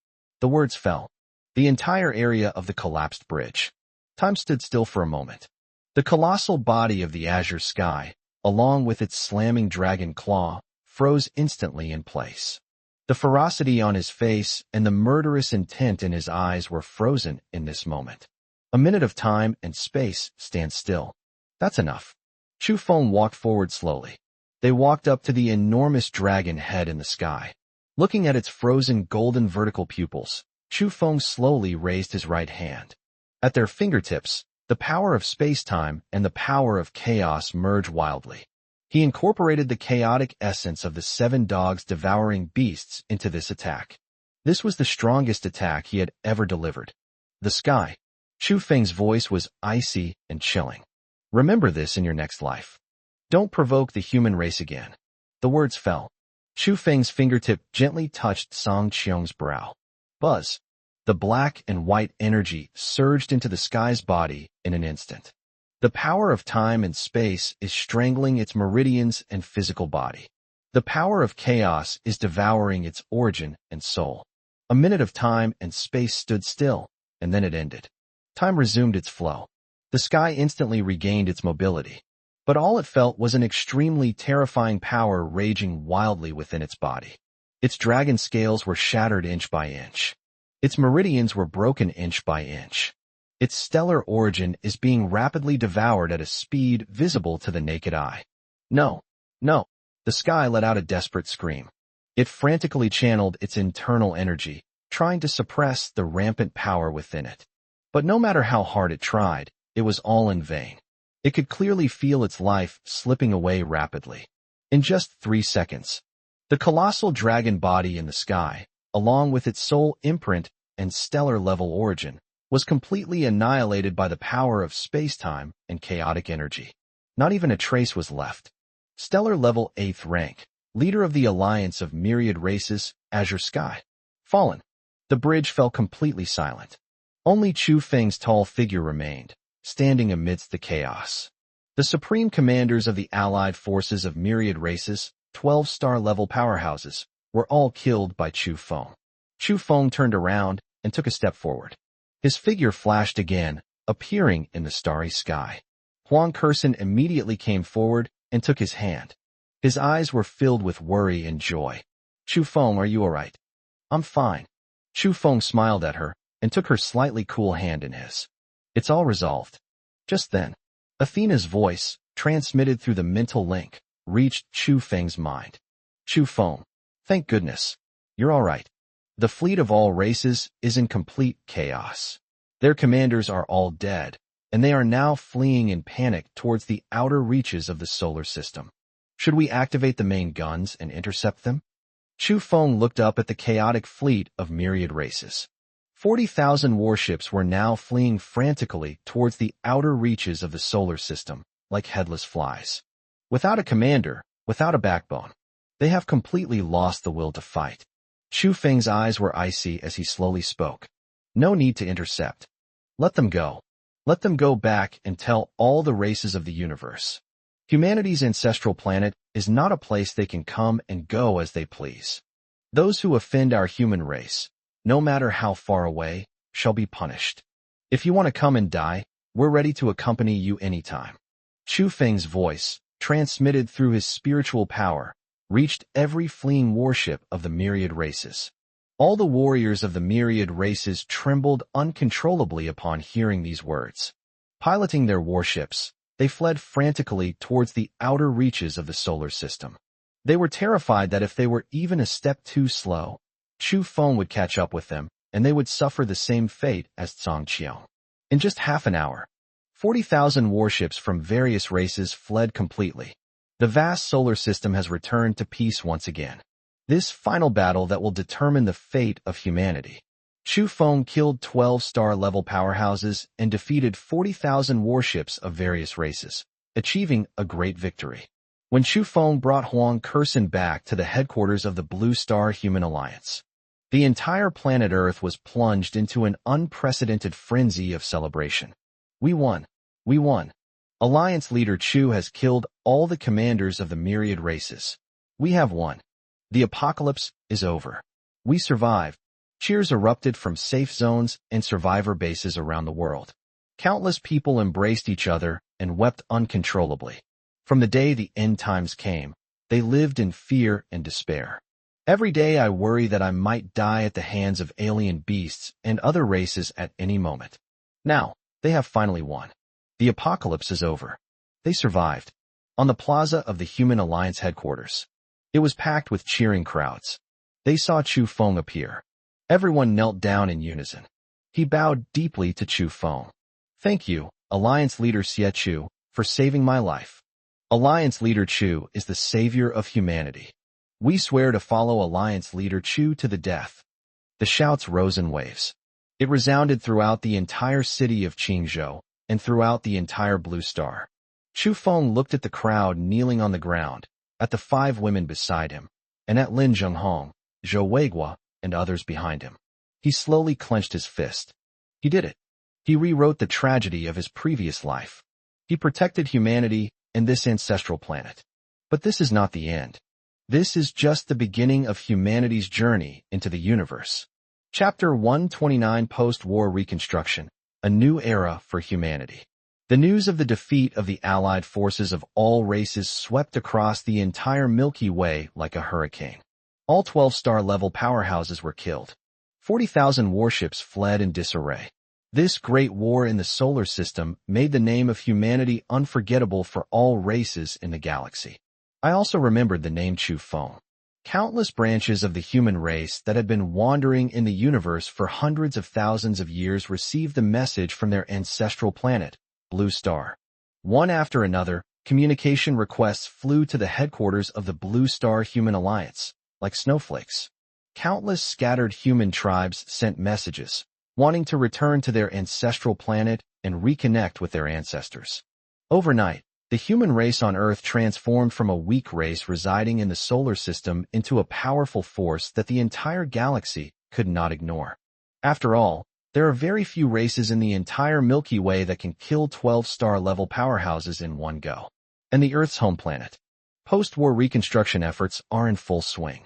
The words fell. The entire area of the collapsed bridge. Time stood still for a moment. The colossal body of the azure sky, along with its slamming dragon claw, froze instantly in place. The ferocity on his face and the murderous intent in his eyes were frozen in this moment. A minute of time and space stand still. That's enough. Chu Feng walked forward slowly. They walked up to the enormous dragon head in the sky. Looking at its frozen golden vertical pupils, Chu Feng slowly raised his right hand. At their fingertips, the power of space-time and the power of chaos merge wildly. He incorporated the chaotic essence of the 7 dogs devouring beasts into this attack. This was the strongest attack he had ever delivered. The sky. Chu Feng's voice was icy and chilling. Remember this in your next life. Don't provoke the human race again. The words fell. Chu Feng's fingertip gently touched Song Qiong's brow. Buzz. The black and white energy surged into the sky's body in an instant. The power of time and space is strangling its meridians and physical body. The power of chaos is devouring its origin and soul. A minute of time and space stood still, and then it ended. Time resumed its flow. The sky instantly regained its mobility. But all it felt was an extremely terrifying power raging wildly within its body. Its dragon scales were shattered inch by inch. Its meridians were broken inch by inch. Its stellar origin is being rapidly devoured at a speed visible to the naked eye. No, no. The sky let out a desperate scream. It frantically channeled its internal energy, trying to suppress the rampant power within it. But no matter how hard it tried, it was all in vain. It could clearly feel its life slipping away rapidly. In just 3 seconds, the colossal dragon body in the sky, along with its soul imprint and stellar-level origin, was completely annihilated by the power of space-time and chaotic energy. Not even a trace was left. Stellar-level 8th rank, leader of the alliance of myriad races, Azure Sky. Fallen. The bridge fell completely silent. Only Chu Feng's tall figure remained, standing amidst the chaos. The supreme commanders of the allied forces of myriad races, 12-star-level powerhouses, were all killed by Chu Feng. Chu Feng turned around and took a step forward. His figure flashed again, appearing in the starry sky. Huang Kersen immediately came forward and took his hand. His eyes were filled with worry and joy. Chu Feng, are you all right? I'm fine. Chu Feng smiled at her and took her slightly cool hand in his. It's all resolved. Just then, Athena's voice, transmitted through the mental link, reached Chu Feng's mind. Chu Feng, thank goodness. You're all right. The fleet of all races is in complete chaos. Their commanders are all dead, and they are now fleeing in panic towards the outer reaches of the solar system. Should we activate the main guns and intercept them? Chu Feng looked up at the chaotic fleet of myriad races. 40,000 warships were now fleeing frantically towards the outer reaches of the solar system, like headless flies. Without a commander, without a backbone, they have completely lost the will to fight. Chu Feng's eyes were icy as he slowly spoke. No need to intercept. Let them go. Let them go back and tell all the races of the universe. Humanity's ancestral planet is not a place they can come and go as they please. Those who offend our human race, no matter how far away, shall be punished. If you want to come and die, we're ready to accompany you anytime. Chu Feng's voice, transmitted through his spiritual power, reached every fleeing warship of the myriad races. All the warriors of the myriad races trembled uncontrollably upon hearing these words. Piloting their warships, they fled frantically towards the outer reaches of the solar system. They were terrified that if they were even a step too slow, Chu Feng would catch up with them, and they would suffer the same fate as Zhang. In just half an hour, 40,000 warships from various races fled completely. The vast solar system has returned to peace once again. This final battle that will determine the fate of humanity. Chu Feng killed 12-star level powerhouses and defeated 40,000 warships of various races, achieving a great victory. When Chu Feng brought Huang Kursin back to the headquarters of the Blue Star Human Alliance, the entire planet Earth was plunged into an unprecedented frenzy of celebration. We won. We won. Alliance leader Chu has killed all the commanders of the myriad races. We have won. The apocalypse is over. We survived. Cheers erupted from safe zones and survivor bases around the world. Countless people embraced each other and wept uncontrollably. From the day the end times came, they lived in fear and despair. Every day I worry that I might die at the hands of alien beasts and other races at any moment. Now, they have finally won. The apocalypse is over. They survived. On the plaza of the Human Alliance headquarters, it was packed with cheering crowds. They saw Chu Feng appear. Everyone knelt down in unison. He bowed deeply to Chu Feng. Thank you, Alliance leader Xie Chu, for saving my life. Alliance leader Chu is the savior of humanity. We swear to follow Alliance leader Chu to the death. The shouts rose in waves. It resounded throughout the entire city of Qingzhou and throughout the entire Blue Star. Chu Feng looked at the crowd kneeling on the ground, at the 5 women beside him, and at Lin Zhenghong, Zhou Weiguo, and others behind him. He slowly clenched his fist. He did it. He rewrote the tragedy of his previous life. He protected humanity and this ancestral planet. But this is not the end. This is just the beginning of humanity's journey into the universe. Chapter 129 Post-War Reconstruction, a New Era for Humanity. The news of the defeat of the Allied forces of all races swept across the entire Milky Way like a hurricane. All 12-star level powerhouses were killed. 40,000 warships fled in disarray. This great war in the solar system made the name of humanity unforgettable for all races in the galaxy. I also remembered the name Chu Feng. Countless branches of the human race that had been wandering in the universe for hundreds of thousands of years received the message from their ancestral planet, Blue Star. One after another, communication requests flew to the headquarters of the Blue Star Human Alliance, like snowflakes. Countless scattered human tribes sent messages, wanting to return to their ancestral planet and reconnect with their ancestors. Overnight, the human race on Earth transformed from a weak race residing in the solar system into a powerful force that the entire galaxy could not ignore. After all, there are very few races in the entire Milky Way that can kill 12-star level powerhouses in one go. And the Earth's home planet. Post-war reconstruction efforts are in full swing.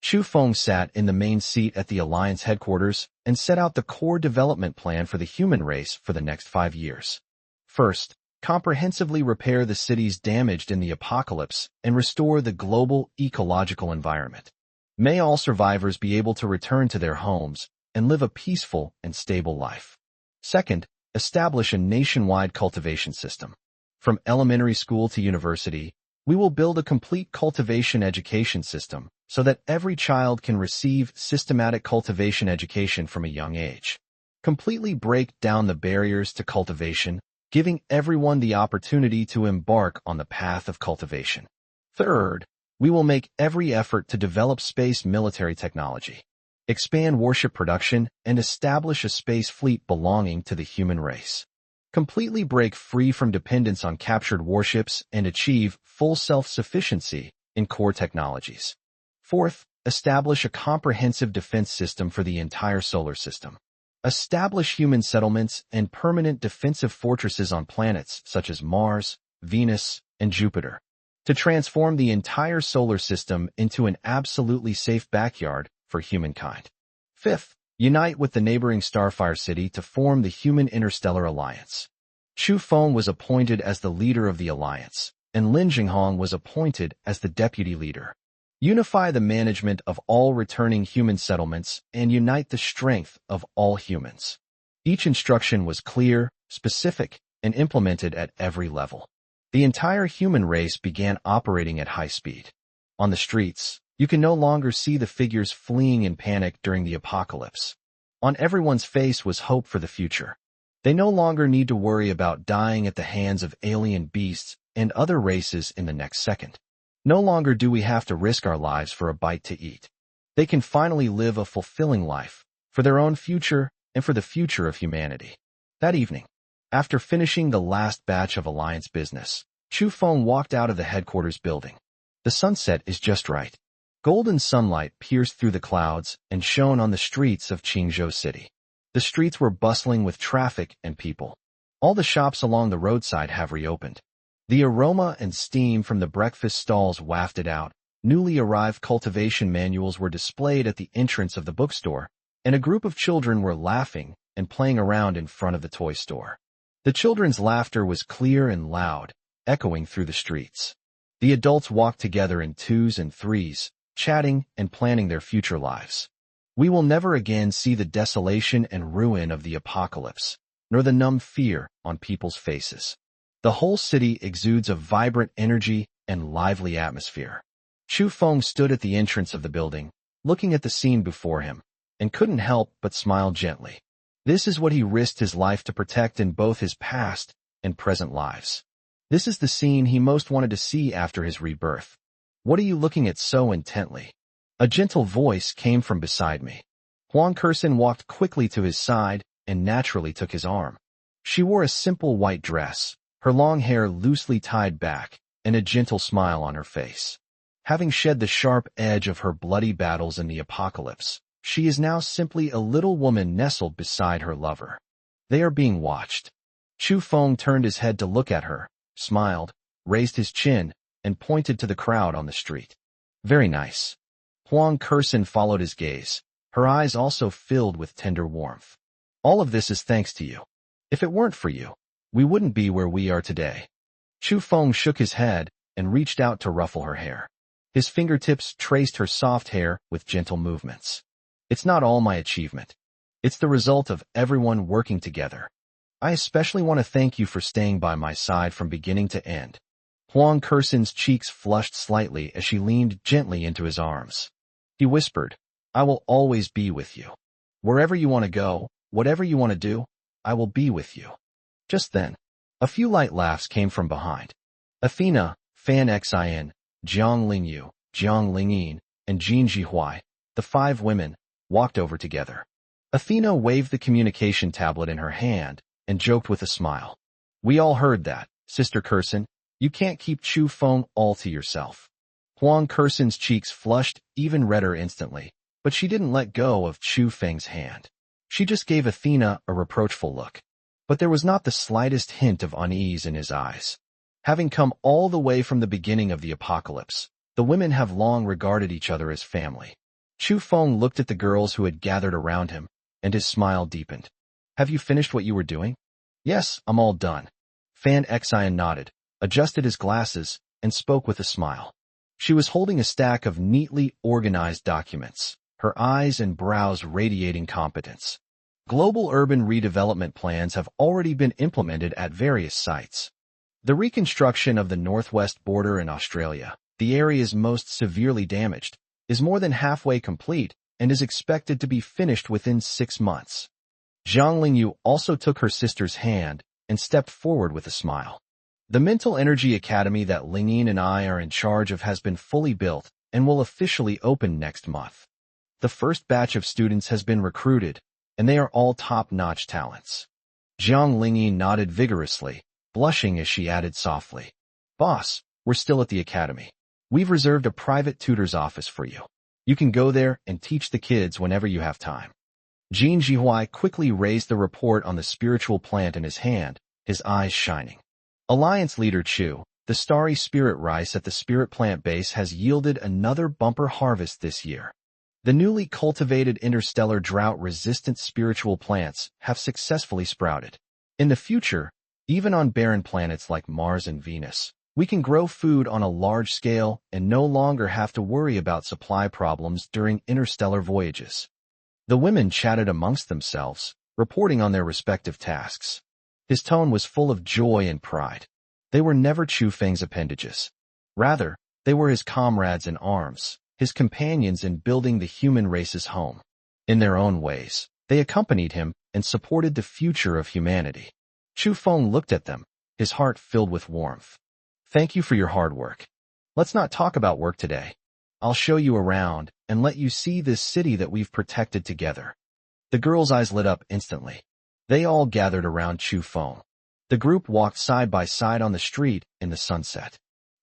Chu Feng sat in the main seat at the Alliance headquarters and set out the core development plan for the human race for the next 5 years. First, comprehensively repair the cities damaged in the apocalypse and restore the global ecological environment. May all survivors be able to return to their homes and live a peaceful and stable life. Second, establish a nationwide cultivation system. From elementary school to university, we will build a complete cultivation education system so that every child can receive systematic cultivation education from a young age. Completely break down the barriers to cultivation, giving everyone the opportunity to embark on the path of cultivation. Third, we will make every effort to develop space military technology, expand warship production, and establish a space fleet belonging to the human race. Completely break free from dependence on captured warships and achieve full self-sufficiency in core technologies. Fourth, establish a comprehensive defense system for the entire solar system. Establish human settlements and permanent defensive fortresses on planets such as Mars, Venus, and Jupiter, to transform the entire solar system into an absolutely safe backyard for humankind. Fifth, unite with the neighboring Starfire City to form the Human Interstellar Alliance. Chu Feng was appointed as the leader of the alliance, and Lin Zhenghong was appointed as the deputy leader. Unify the management of all returning human settlements and unite the strength of all humans. Each instruction was clear, specific, and implemented at every level. The entire human race began operating at high speed. On the streets, you can no longer see the figures fleeing in panic during the apocalypse. On everyone's face was hope for the future. They no longer need to worry about dying at the hands of alien beasts and other races in the next second. No longer do we have to risk our lives for a bite to eat. They can finally live a fulfilling life, for their own future and for the future of humanity. That evening, after finishing the last batch of Alliance business, Chu Feng walked out of the headquarters building. The sunset is just right. Golden sunlight pierced through the clouds and shone on the streets of Qingzhou City. The streets were bustling with traffic and people. All the shops along the roadside have reopened. The aroma and steam from the breakfast stalls wafted out. Newly arrived cultivation manuals were displayed at the entrance of the bookstore, and a group of children were laughing and playing around in front of the toy store. The children's laughter was clear and loud, echoing through the streets. The adults walked together in twos and threes, chatting and planning their future lives. We will never again see the desolation and ruin of the apocalypse, nor the numb fear on people's faces. The whole city exudes a vibrant energy and lively atmosphere. Chu Feng stood at the entrance of the building, looking at the scene before him, and couldn't help but smile gently. This is what he risked his life to protect in both his past and present lives. This is the scene he most wanted to see after his rebirth. What are you looking at so intently? A gentle voice came from beside me. Huang Kursin walked quickly to his side and naturally took his arm. She wore a simple white dress, her long hair loosely tied back, and a gentle smile on her face. Having shed the sharp edge of her bloody battles in the apocalypse, she is now simply a little woman nestled beside her lover. They are being watched. Chu Feng turned his head to look at her, smiled, raised his chin, and pointed to the crowd on the street. Very nice. Huang Kursin followed his gaze, her eyes also filled with tender warmth. All of this is thanks to you. If it weren't for you, we wouldn't be where we are today. Chu Feng shook his head and reached out to ruffle her hair. His fingertips traced her soft hair with gentle movements. It's not all my achievement. It's the result of everyone working together. I especially want to thank you for staying by my side from beginning to end. Huang Kursin's cheeks flushed slightly as she leaned gently into his arms. He whispered, I will always be with you. Wherever you want to go, whatever you want to do, I will be with you. Just then, a few light laughs came from behind. Athena, Fan Xin, Jiang Lingyu, Jiang Lingyin, and Jin Jihuai, the five women, walked over together. Athena waved the communication tablet in her hand and joked with a smile. We all heard that, Sister Kursin. You can't keep Chu Feng all to yourself. Huang Kursin's cheeks flushed even redder instantly, but she didn't let go of Chu Feng's hand. She just gave Athena a reproachful look. But there was not the slightest hint of unease in his eyes. Having come all the way from the beginning of the apocalypse, the women have long regarded each other as family. Chu Feng looked at the girls who had gathered around him, and his smile deepened. Have you finished what you were doing? Yes, I'm all done. Fan Xin nodded, adjusted his glasses, and spoke with a smile. She was holding a stack of neatly organized documents, her eyes and brows radiating competence. Global urban redevelopment plans have already been implemented at various sites. The reconstruction of the northwest border in Australia, the areas most severely damaged, is more than halfway complete and is expected to be finished within 6 months. Jiang Lingyu also took her sister's hand and stepped forward with a smile. The Mental Energy Academy that Lingyin and I are in charge of has been fully built and will officially open next month. The first batch of students has been recruited, and they are all top-notch talents. Jiang Lingyin nodded vigorously, blushing as she added softly, Boss, we're still at the academy. We've reserved a private tutor's office for you. You can go there and teach the kids whenever you have time. Jin Jihuai quickly raised the report on the spiritual plant in his hand, his eyes shining. Alliance leader Chu, the starry spirit rice at the spirit plant base has yielded another bumper harvest this year. The newly cultivated interstellar drought-resistant spiritual plants have successfully sprouted. In the future, even on barren planets like Mars and Venus, we can grow food on a large scale and no longer have to worry about supply problems during interstellar voyages. The women chatted amongst themselves, reporting on their respective tasks. His tone was full of joy and pride. They were never Chu Feng's appendages. Rather, they were his comrades in arms, his companions in building the human race's home. In their own ways, they accompanied him and supported the future of humanity. Chu Feng looked at them, his heart filled with warmth. Thank you for your hard work. Let's not talk about work today. I'll show you around and let you see this city that we've protected together. The girls' eyes lit up instantly. They all gathered around Chu Feng. The group walked side by side on the street in the sunset.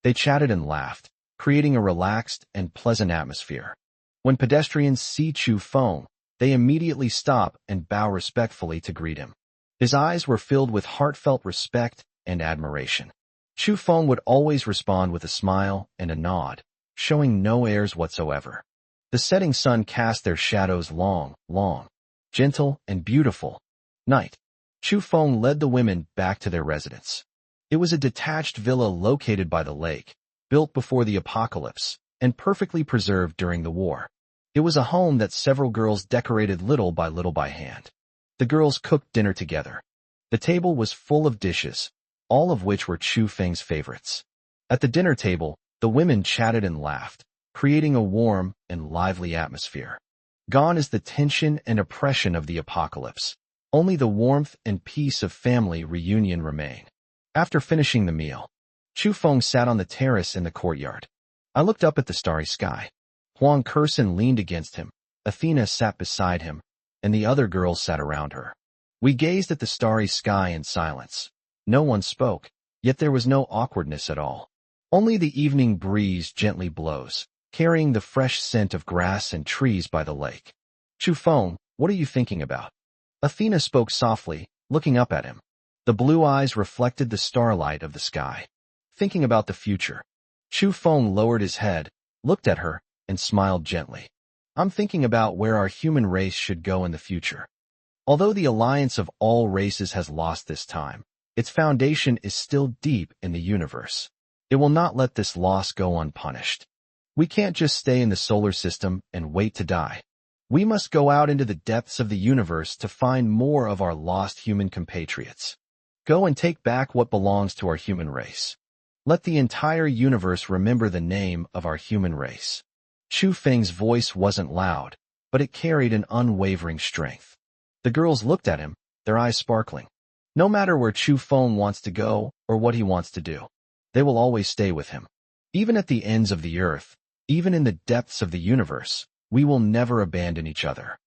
They chatted and laughed, creating a relaxed and pleasant atmosphere. When pedestrians see Chu Feng, they immediately stop and bow respectfully to greet him. His eyes were filled with heartfelt respect and admiration. Chu Feng would always respond with a smile and a nod, showing no airs whatsoever. The setting sun cast their shadows long, gentle and beautiful. Night. Chu Feng led the women back to their residence. It was a detached villa located by the lake, built before the apocalypse, and perfectly preserved during the war. It was a home that several girls decorated little by hand. The girls cooked dinner together. The table was full of dishes, all of which were Chu Feng's favorites. At the dinner table, the women chatted and laughed, creating a warm and lively atmosphere. Gone is the tension and oppression of the apocalypse. Only the warmth and peace of family reunion remain. After finishing the meal, Chu Feng sat on the terrace in the courtyard. I looked up at the starry sky. Huang Kursen leaned against him, Athena sat beside him, and the other girls sat around her. We gazed at the starry sky in silence. No one spoke, yet there was no awkwardness at all. Only the evening breeze gently blows, carrying the fresh scent of grass and trees by the lake. Chu Feng, what are you thinking about? Athena spoke softly, looking up at him. The blue eyes reflected the starlight of the sky. Thinking about the future. Chu Feng lowered his head, looked at her, and smiled gently. I'm thinking about where our human race should go in the future. Although the alliance of all races has lost this time, its foundation is still deep in the universe. It will not let this loss go unpunished. We can't just stay in the solar system and wait to die. We must go out into the depths of the universe to find more of our lost human compatriots. Go and take back what belongs to our human race. Let the entire universe remember the name of our human race. Chu Feng's voice wasn't loud, but it carried an unwavering strength. The girls looked at him, their eyes sparkling. No matter where Chu Feng wants to go or what he wants to do, they will always stay with him. Even at the ends of the earth, even in the depths of the universe, we will never abandon each other.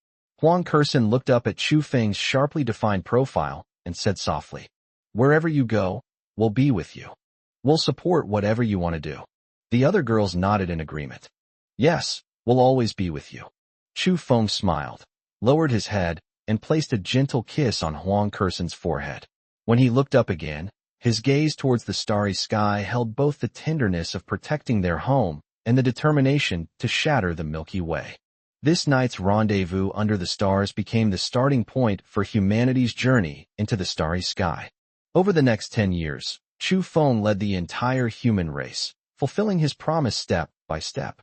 Huang Kursen looked up at Chu Feng's sharply defined profile and said softly, wherever you go, we'll be with you. We'll support whatever you want to do. The other girls nodded in agreement. Yes, we'll always be with you. Chu Feng smiled, lowered his head, and placed a gentle kiss on Huang Kursen's forehead. When he looked up again, his gaze towards the starry sky held both the tenderness of protecting their home and the determination to shatter the Milky Way. This night's rendezvous under the stars became the starting point for humanity's journey into the starry sky. Over the next 10 years, Chu Feng led the entire human race, fulfilling his promise step by step.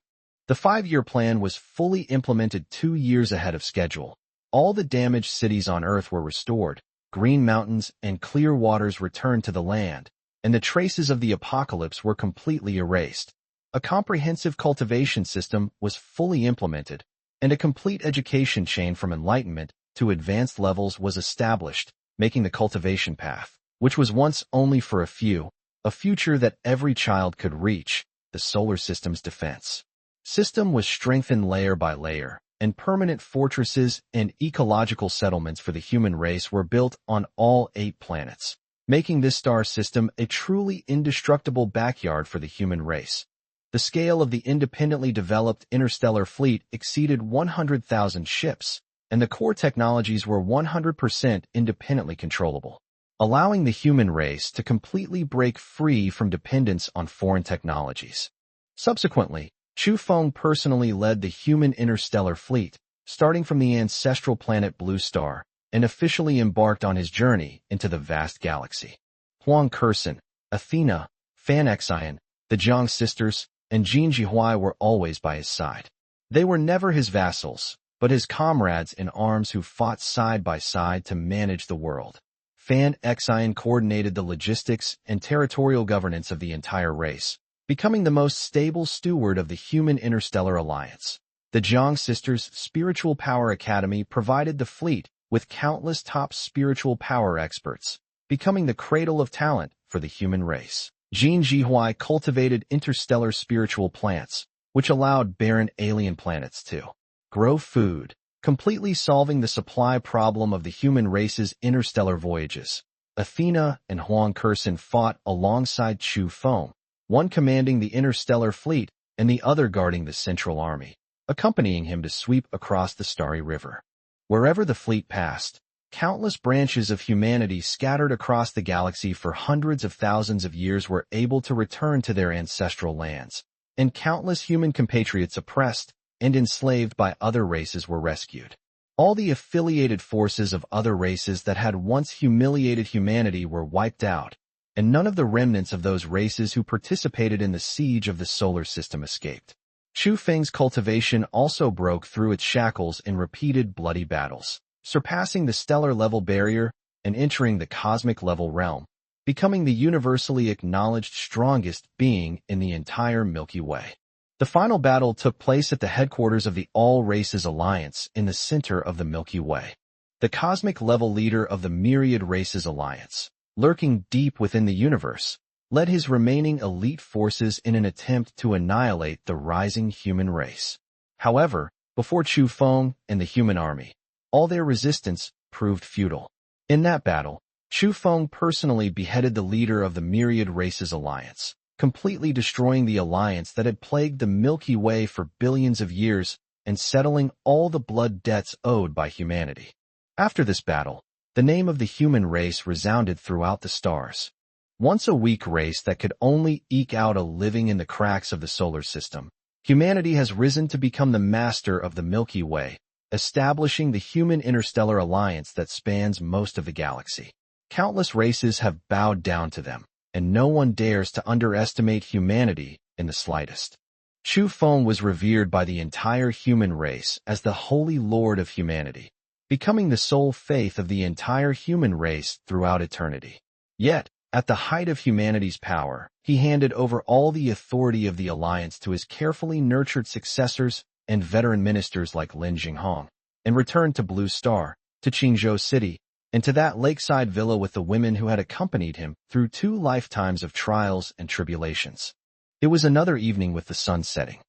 The 5-year plan was fully implemented 2 years ahead of schedule. All the damaged cities on Earth were restored, green mountains and clear waters returned to the land, and the traces of the apocalypse were completely erased. A comprehensive cultivation system was fully implemented, and a complete education chain from enlightenment to advanced levels was established, making the cultivation path, which was once only for a few, a future that every child could reach, the solar system's defense. System was strengthened layer by layer, and permanent fortresses and ecological settlements for the human race were built on all 8 planets, making this star system a truly indestructible backyard for the human race. The scale of the independently developed interstellar fleet exceeded 100,000 ships, and the core technologies were 100% independently controllable, allowing the human race to completely break free from dependence on foreign technologies. Subsequently, Chu Feng personally led the human interstellar fleet, starting from the ancestral planet Blue Star, and officially embarked on his journey into the vast galaxy. Huang Kursen, Athena, Fan Xian, the Zhang sisters, and Jin Jihuai were always by his side. They were never his vassals, but his comrades in arms who fought side by side to manage the world. Fan Xian coordinated the logistics and territorial governance of the entire race, becoming the most stable steward of the human interstellar alliance. The Jiang sisters' Spiritual Power Academy provided the fleet with countless top spiritual power experts, becoming the cradle of talent for the human race. Jin Jihui cultivated interstellar spiritual plants, which allowed barren alien planets to grow food, completely solving the supply problem of the human race's interstellar voyages. Athena and Huang Kursin fought alongside Chu Feng, one commanding the interstellar fleet and the other guarding the Central Army, accompanying him to sweep across the Starry River. Wherever the fleet passed, countless branches of humanity scattered across the galaxy for hundreds of thousands of years were able to return to their ancestral lands, and countless human compatriots oppressed and enslaved by other races were rescued. All the affiliated forces of other races that had once humiliated humanity were wiped out, and none of the remnants of those races who participated in the siege of the solar system escaped. Chu Feng's cultivation also broke through its shackles in repeated bloody battles, surpassing the stellar-level barrier and entering the cosmic-level realm, becoming the universally acknowledged strongest being in the entire Milky Way. The final battle took place at the headquarters of the All Races Alliance in the center of the Milky Way. The cosmic-level leader of the Myriad Races Alliance, lurking deep within the universe, led his remaining elite forces in an attempt to annihilate the rising human race. However, before Chu Feng and the human army, all their resistance proved futile. In that battle, Chu Feng personally beheaded the leader of the Myriad Races Alliance, completely destroying the alliance that had plagued the Milky Way for billions of years and settling all the blood debts owed by humanity. After this battle, the name of the human race resounded throughout the stars. Once a weak race that could only eke out a living in the cracks of the solar system, humanity has risen to become the master of the Milky Way, establishing the human interstellar alliance that spans most of the galaxy. Countless races have bowed down to them, and no one dares to underestimate humanity in the slightest. Chu Feng was revered by the entire human race as the holy lord of humanity, becoming the sole faith of the entire human race throughout eternity. Yet, at the height of humanity's power, he handed over all the authority of the alliance to his carefully nurtured successors and veteran ministers like Lin Jinghong, and returned to Blue Star, to Qingzhou City, and to that lakeside villa with the women who had accompanied him through 2 lifetimes of trials and tribulations. It was another evening with the sun setting.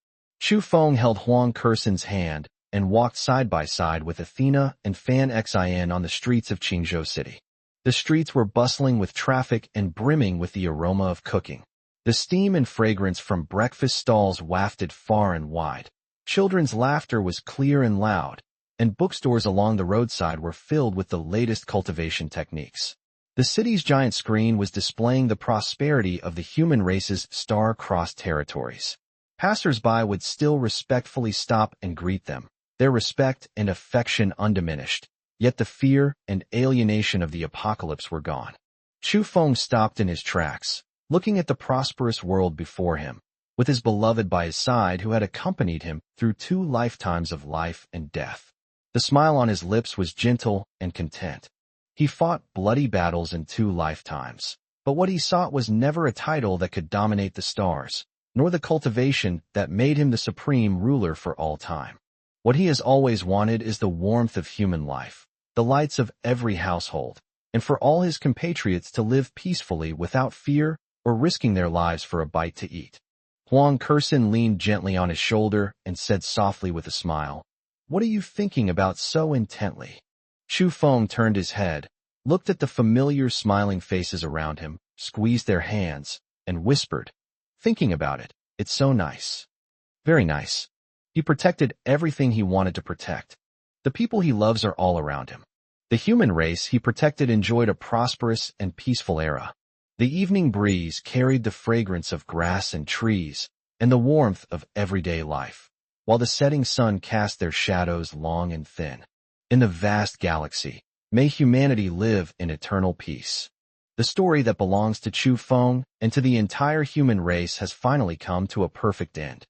Chu Feng held Huang Kursin's hand and walked side by side with Athena and Fan Xian on the streets of Qingzhou City. The streets were bustling with traffic and brimming with the aroma of cooking. The steam and fragrance from breakfast stalls wafted far and wide. Children's laughter was clear and loud, and bookstores along the roadside were filled with the latest cultivation techniques. The city's giant screen was displaying the prosperity of the human race's star-crossed territories. Passers-by would still respectfully stop and greet them, their respect and affection undiminished. Yet the fear and alienation of the apocalypse were gone. Chu Feng stopped in his tracks, looking at the prosperous world before him, with his beloved by his side who had accompanied him through 2 lifetimes of life and death. The smile on his lips was gentle and content. He fought bloody battles in 2 lifetimes, but what he sought was never a title that could dominate the stars, nor the cultivation that made him the supreme ruler for all time. What he has always wanted is the warmth of human life, the lights of every household, and for all his compatriots to live peacefully without fear or risking their lives for a bite to eat. Huang Kursin leaned gently on his shoulder and said softly with a smile, "What are you thinking about so intently?" Chu Feng turned his head, looked at the familiar smiling faces around him, squeezed their hands, and whispered, "Thinking about it, it's so nice. Very nice." He protected everything he wanted to protect. The people he loves are all around him. The human race he protected enjoyed a prosperous and peaceful era. The evening breeze carried the fragrance of grass and trees and the warmth of everyday life, while the setting sun cast their shadows long and thin. In the vast galaxy, may humanity live in eternal peace. The story that belongs to Chu Feng and to the entire human race has finally come to a perfect end.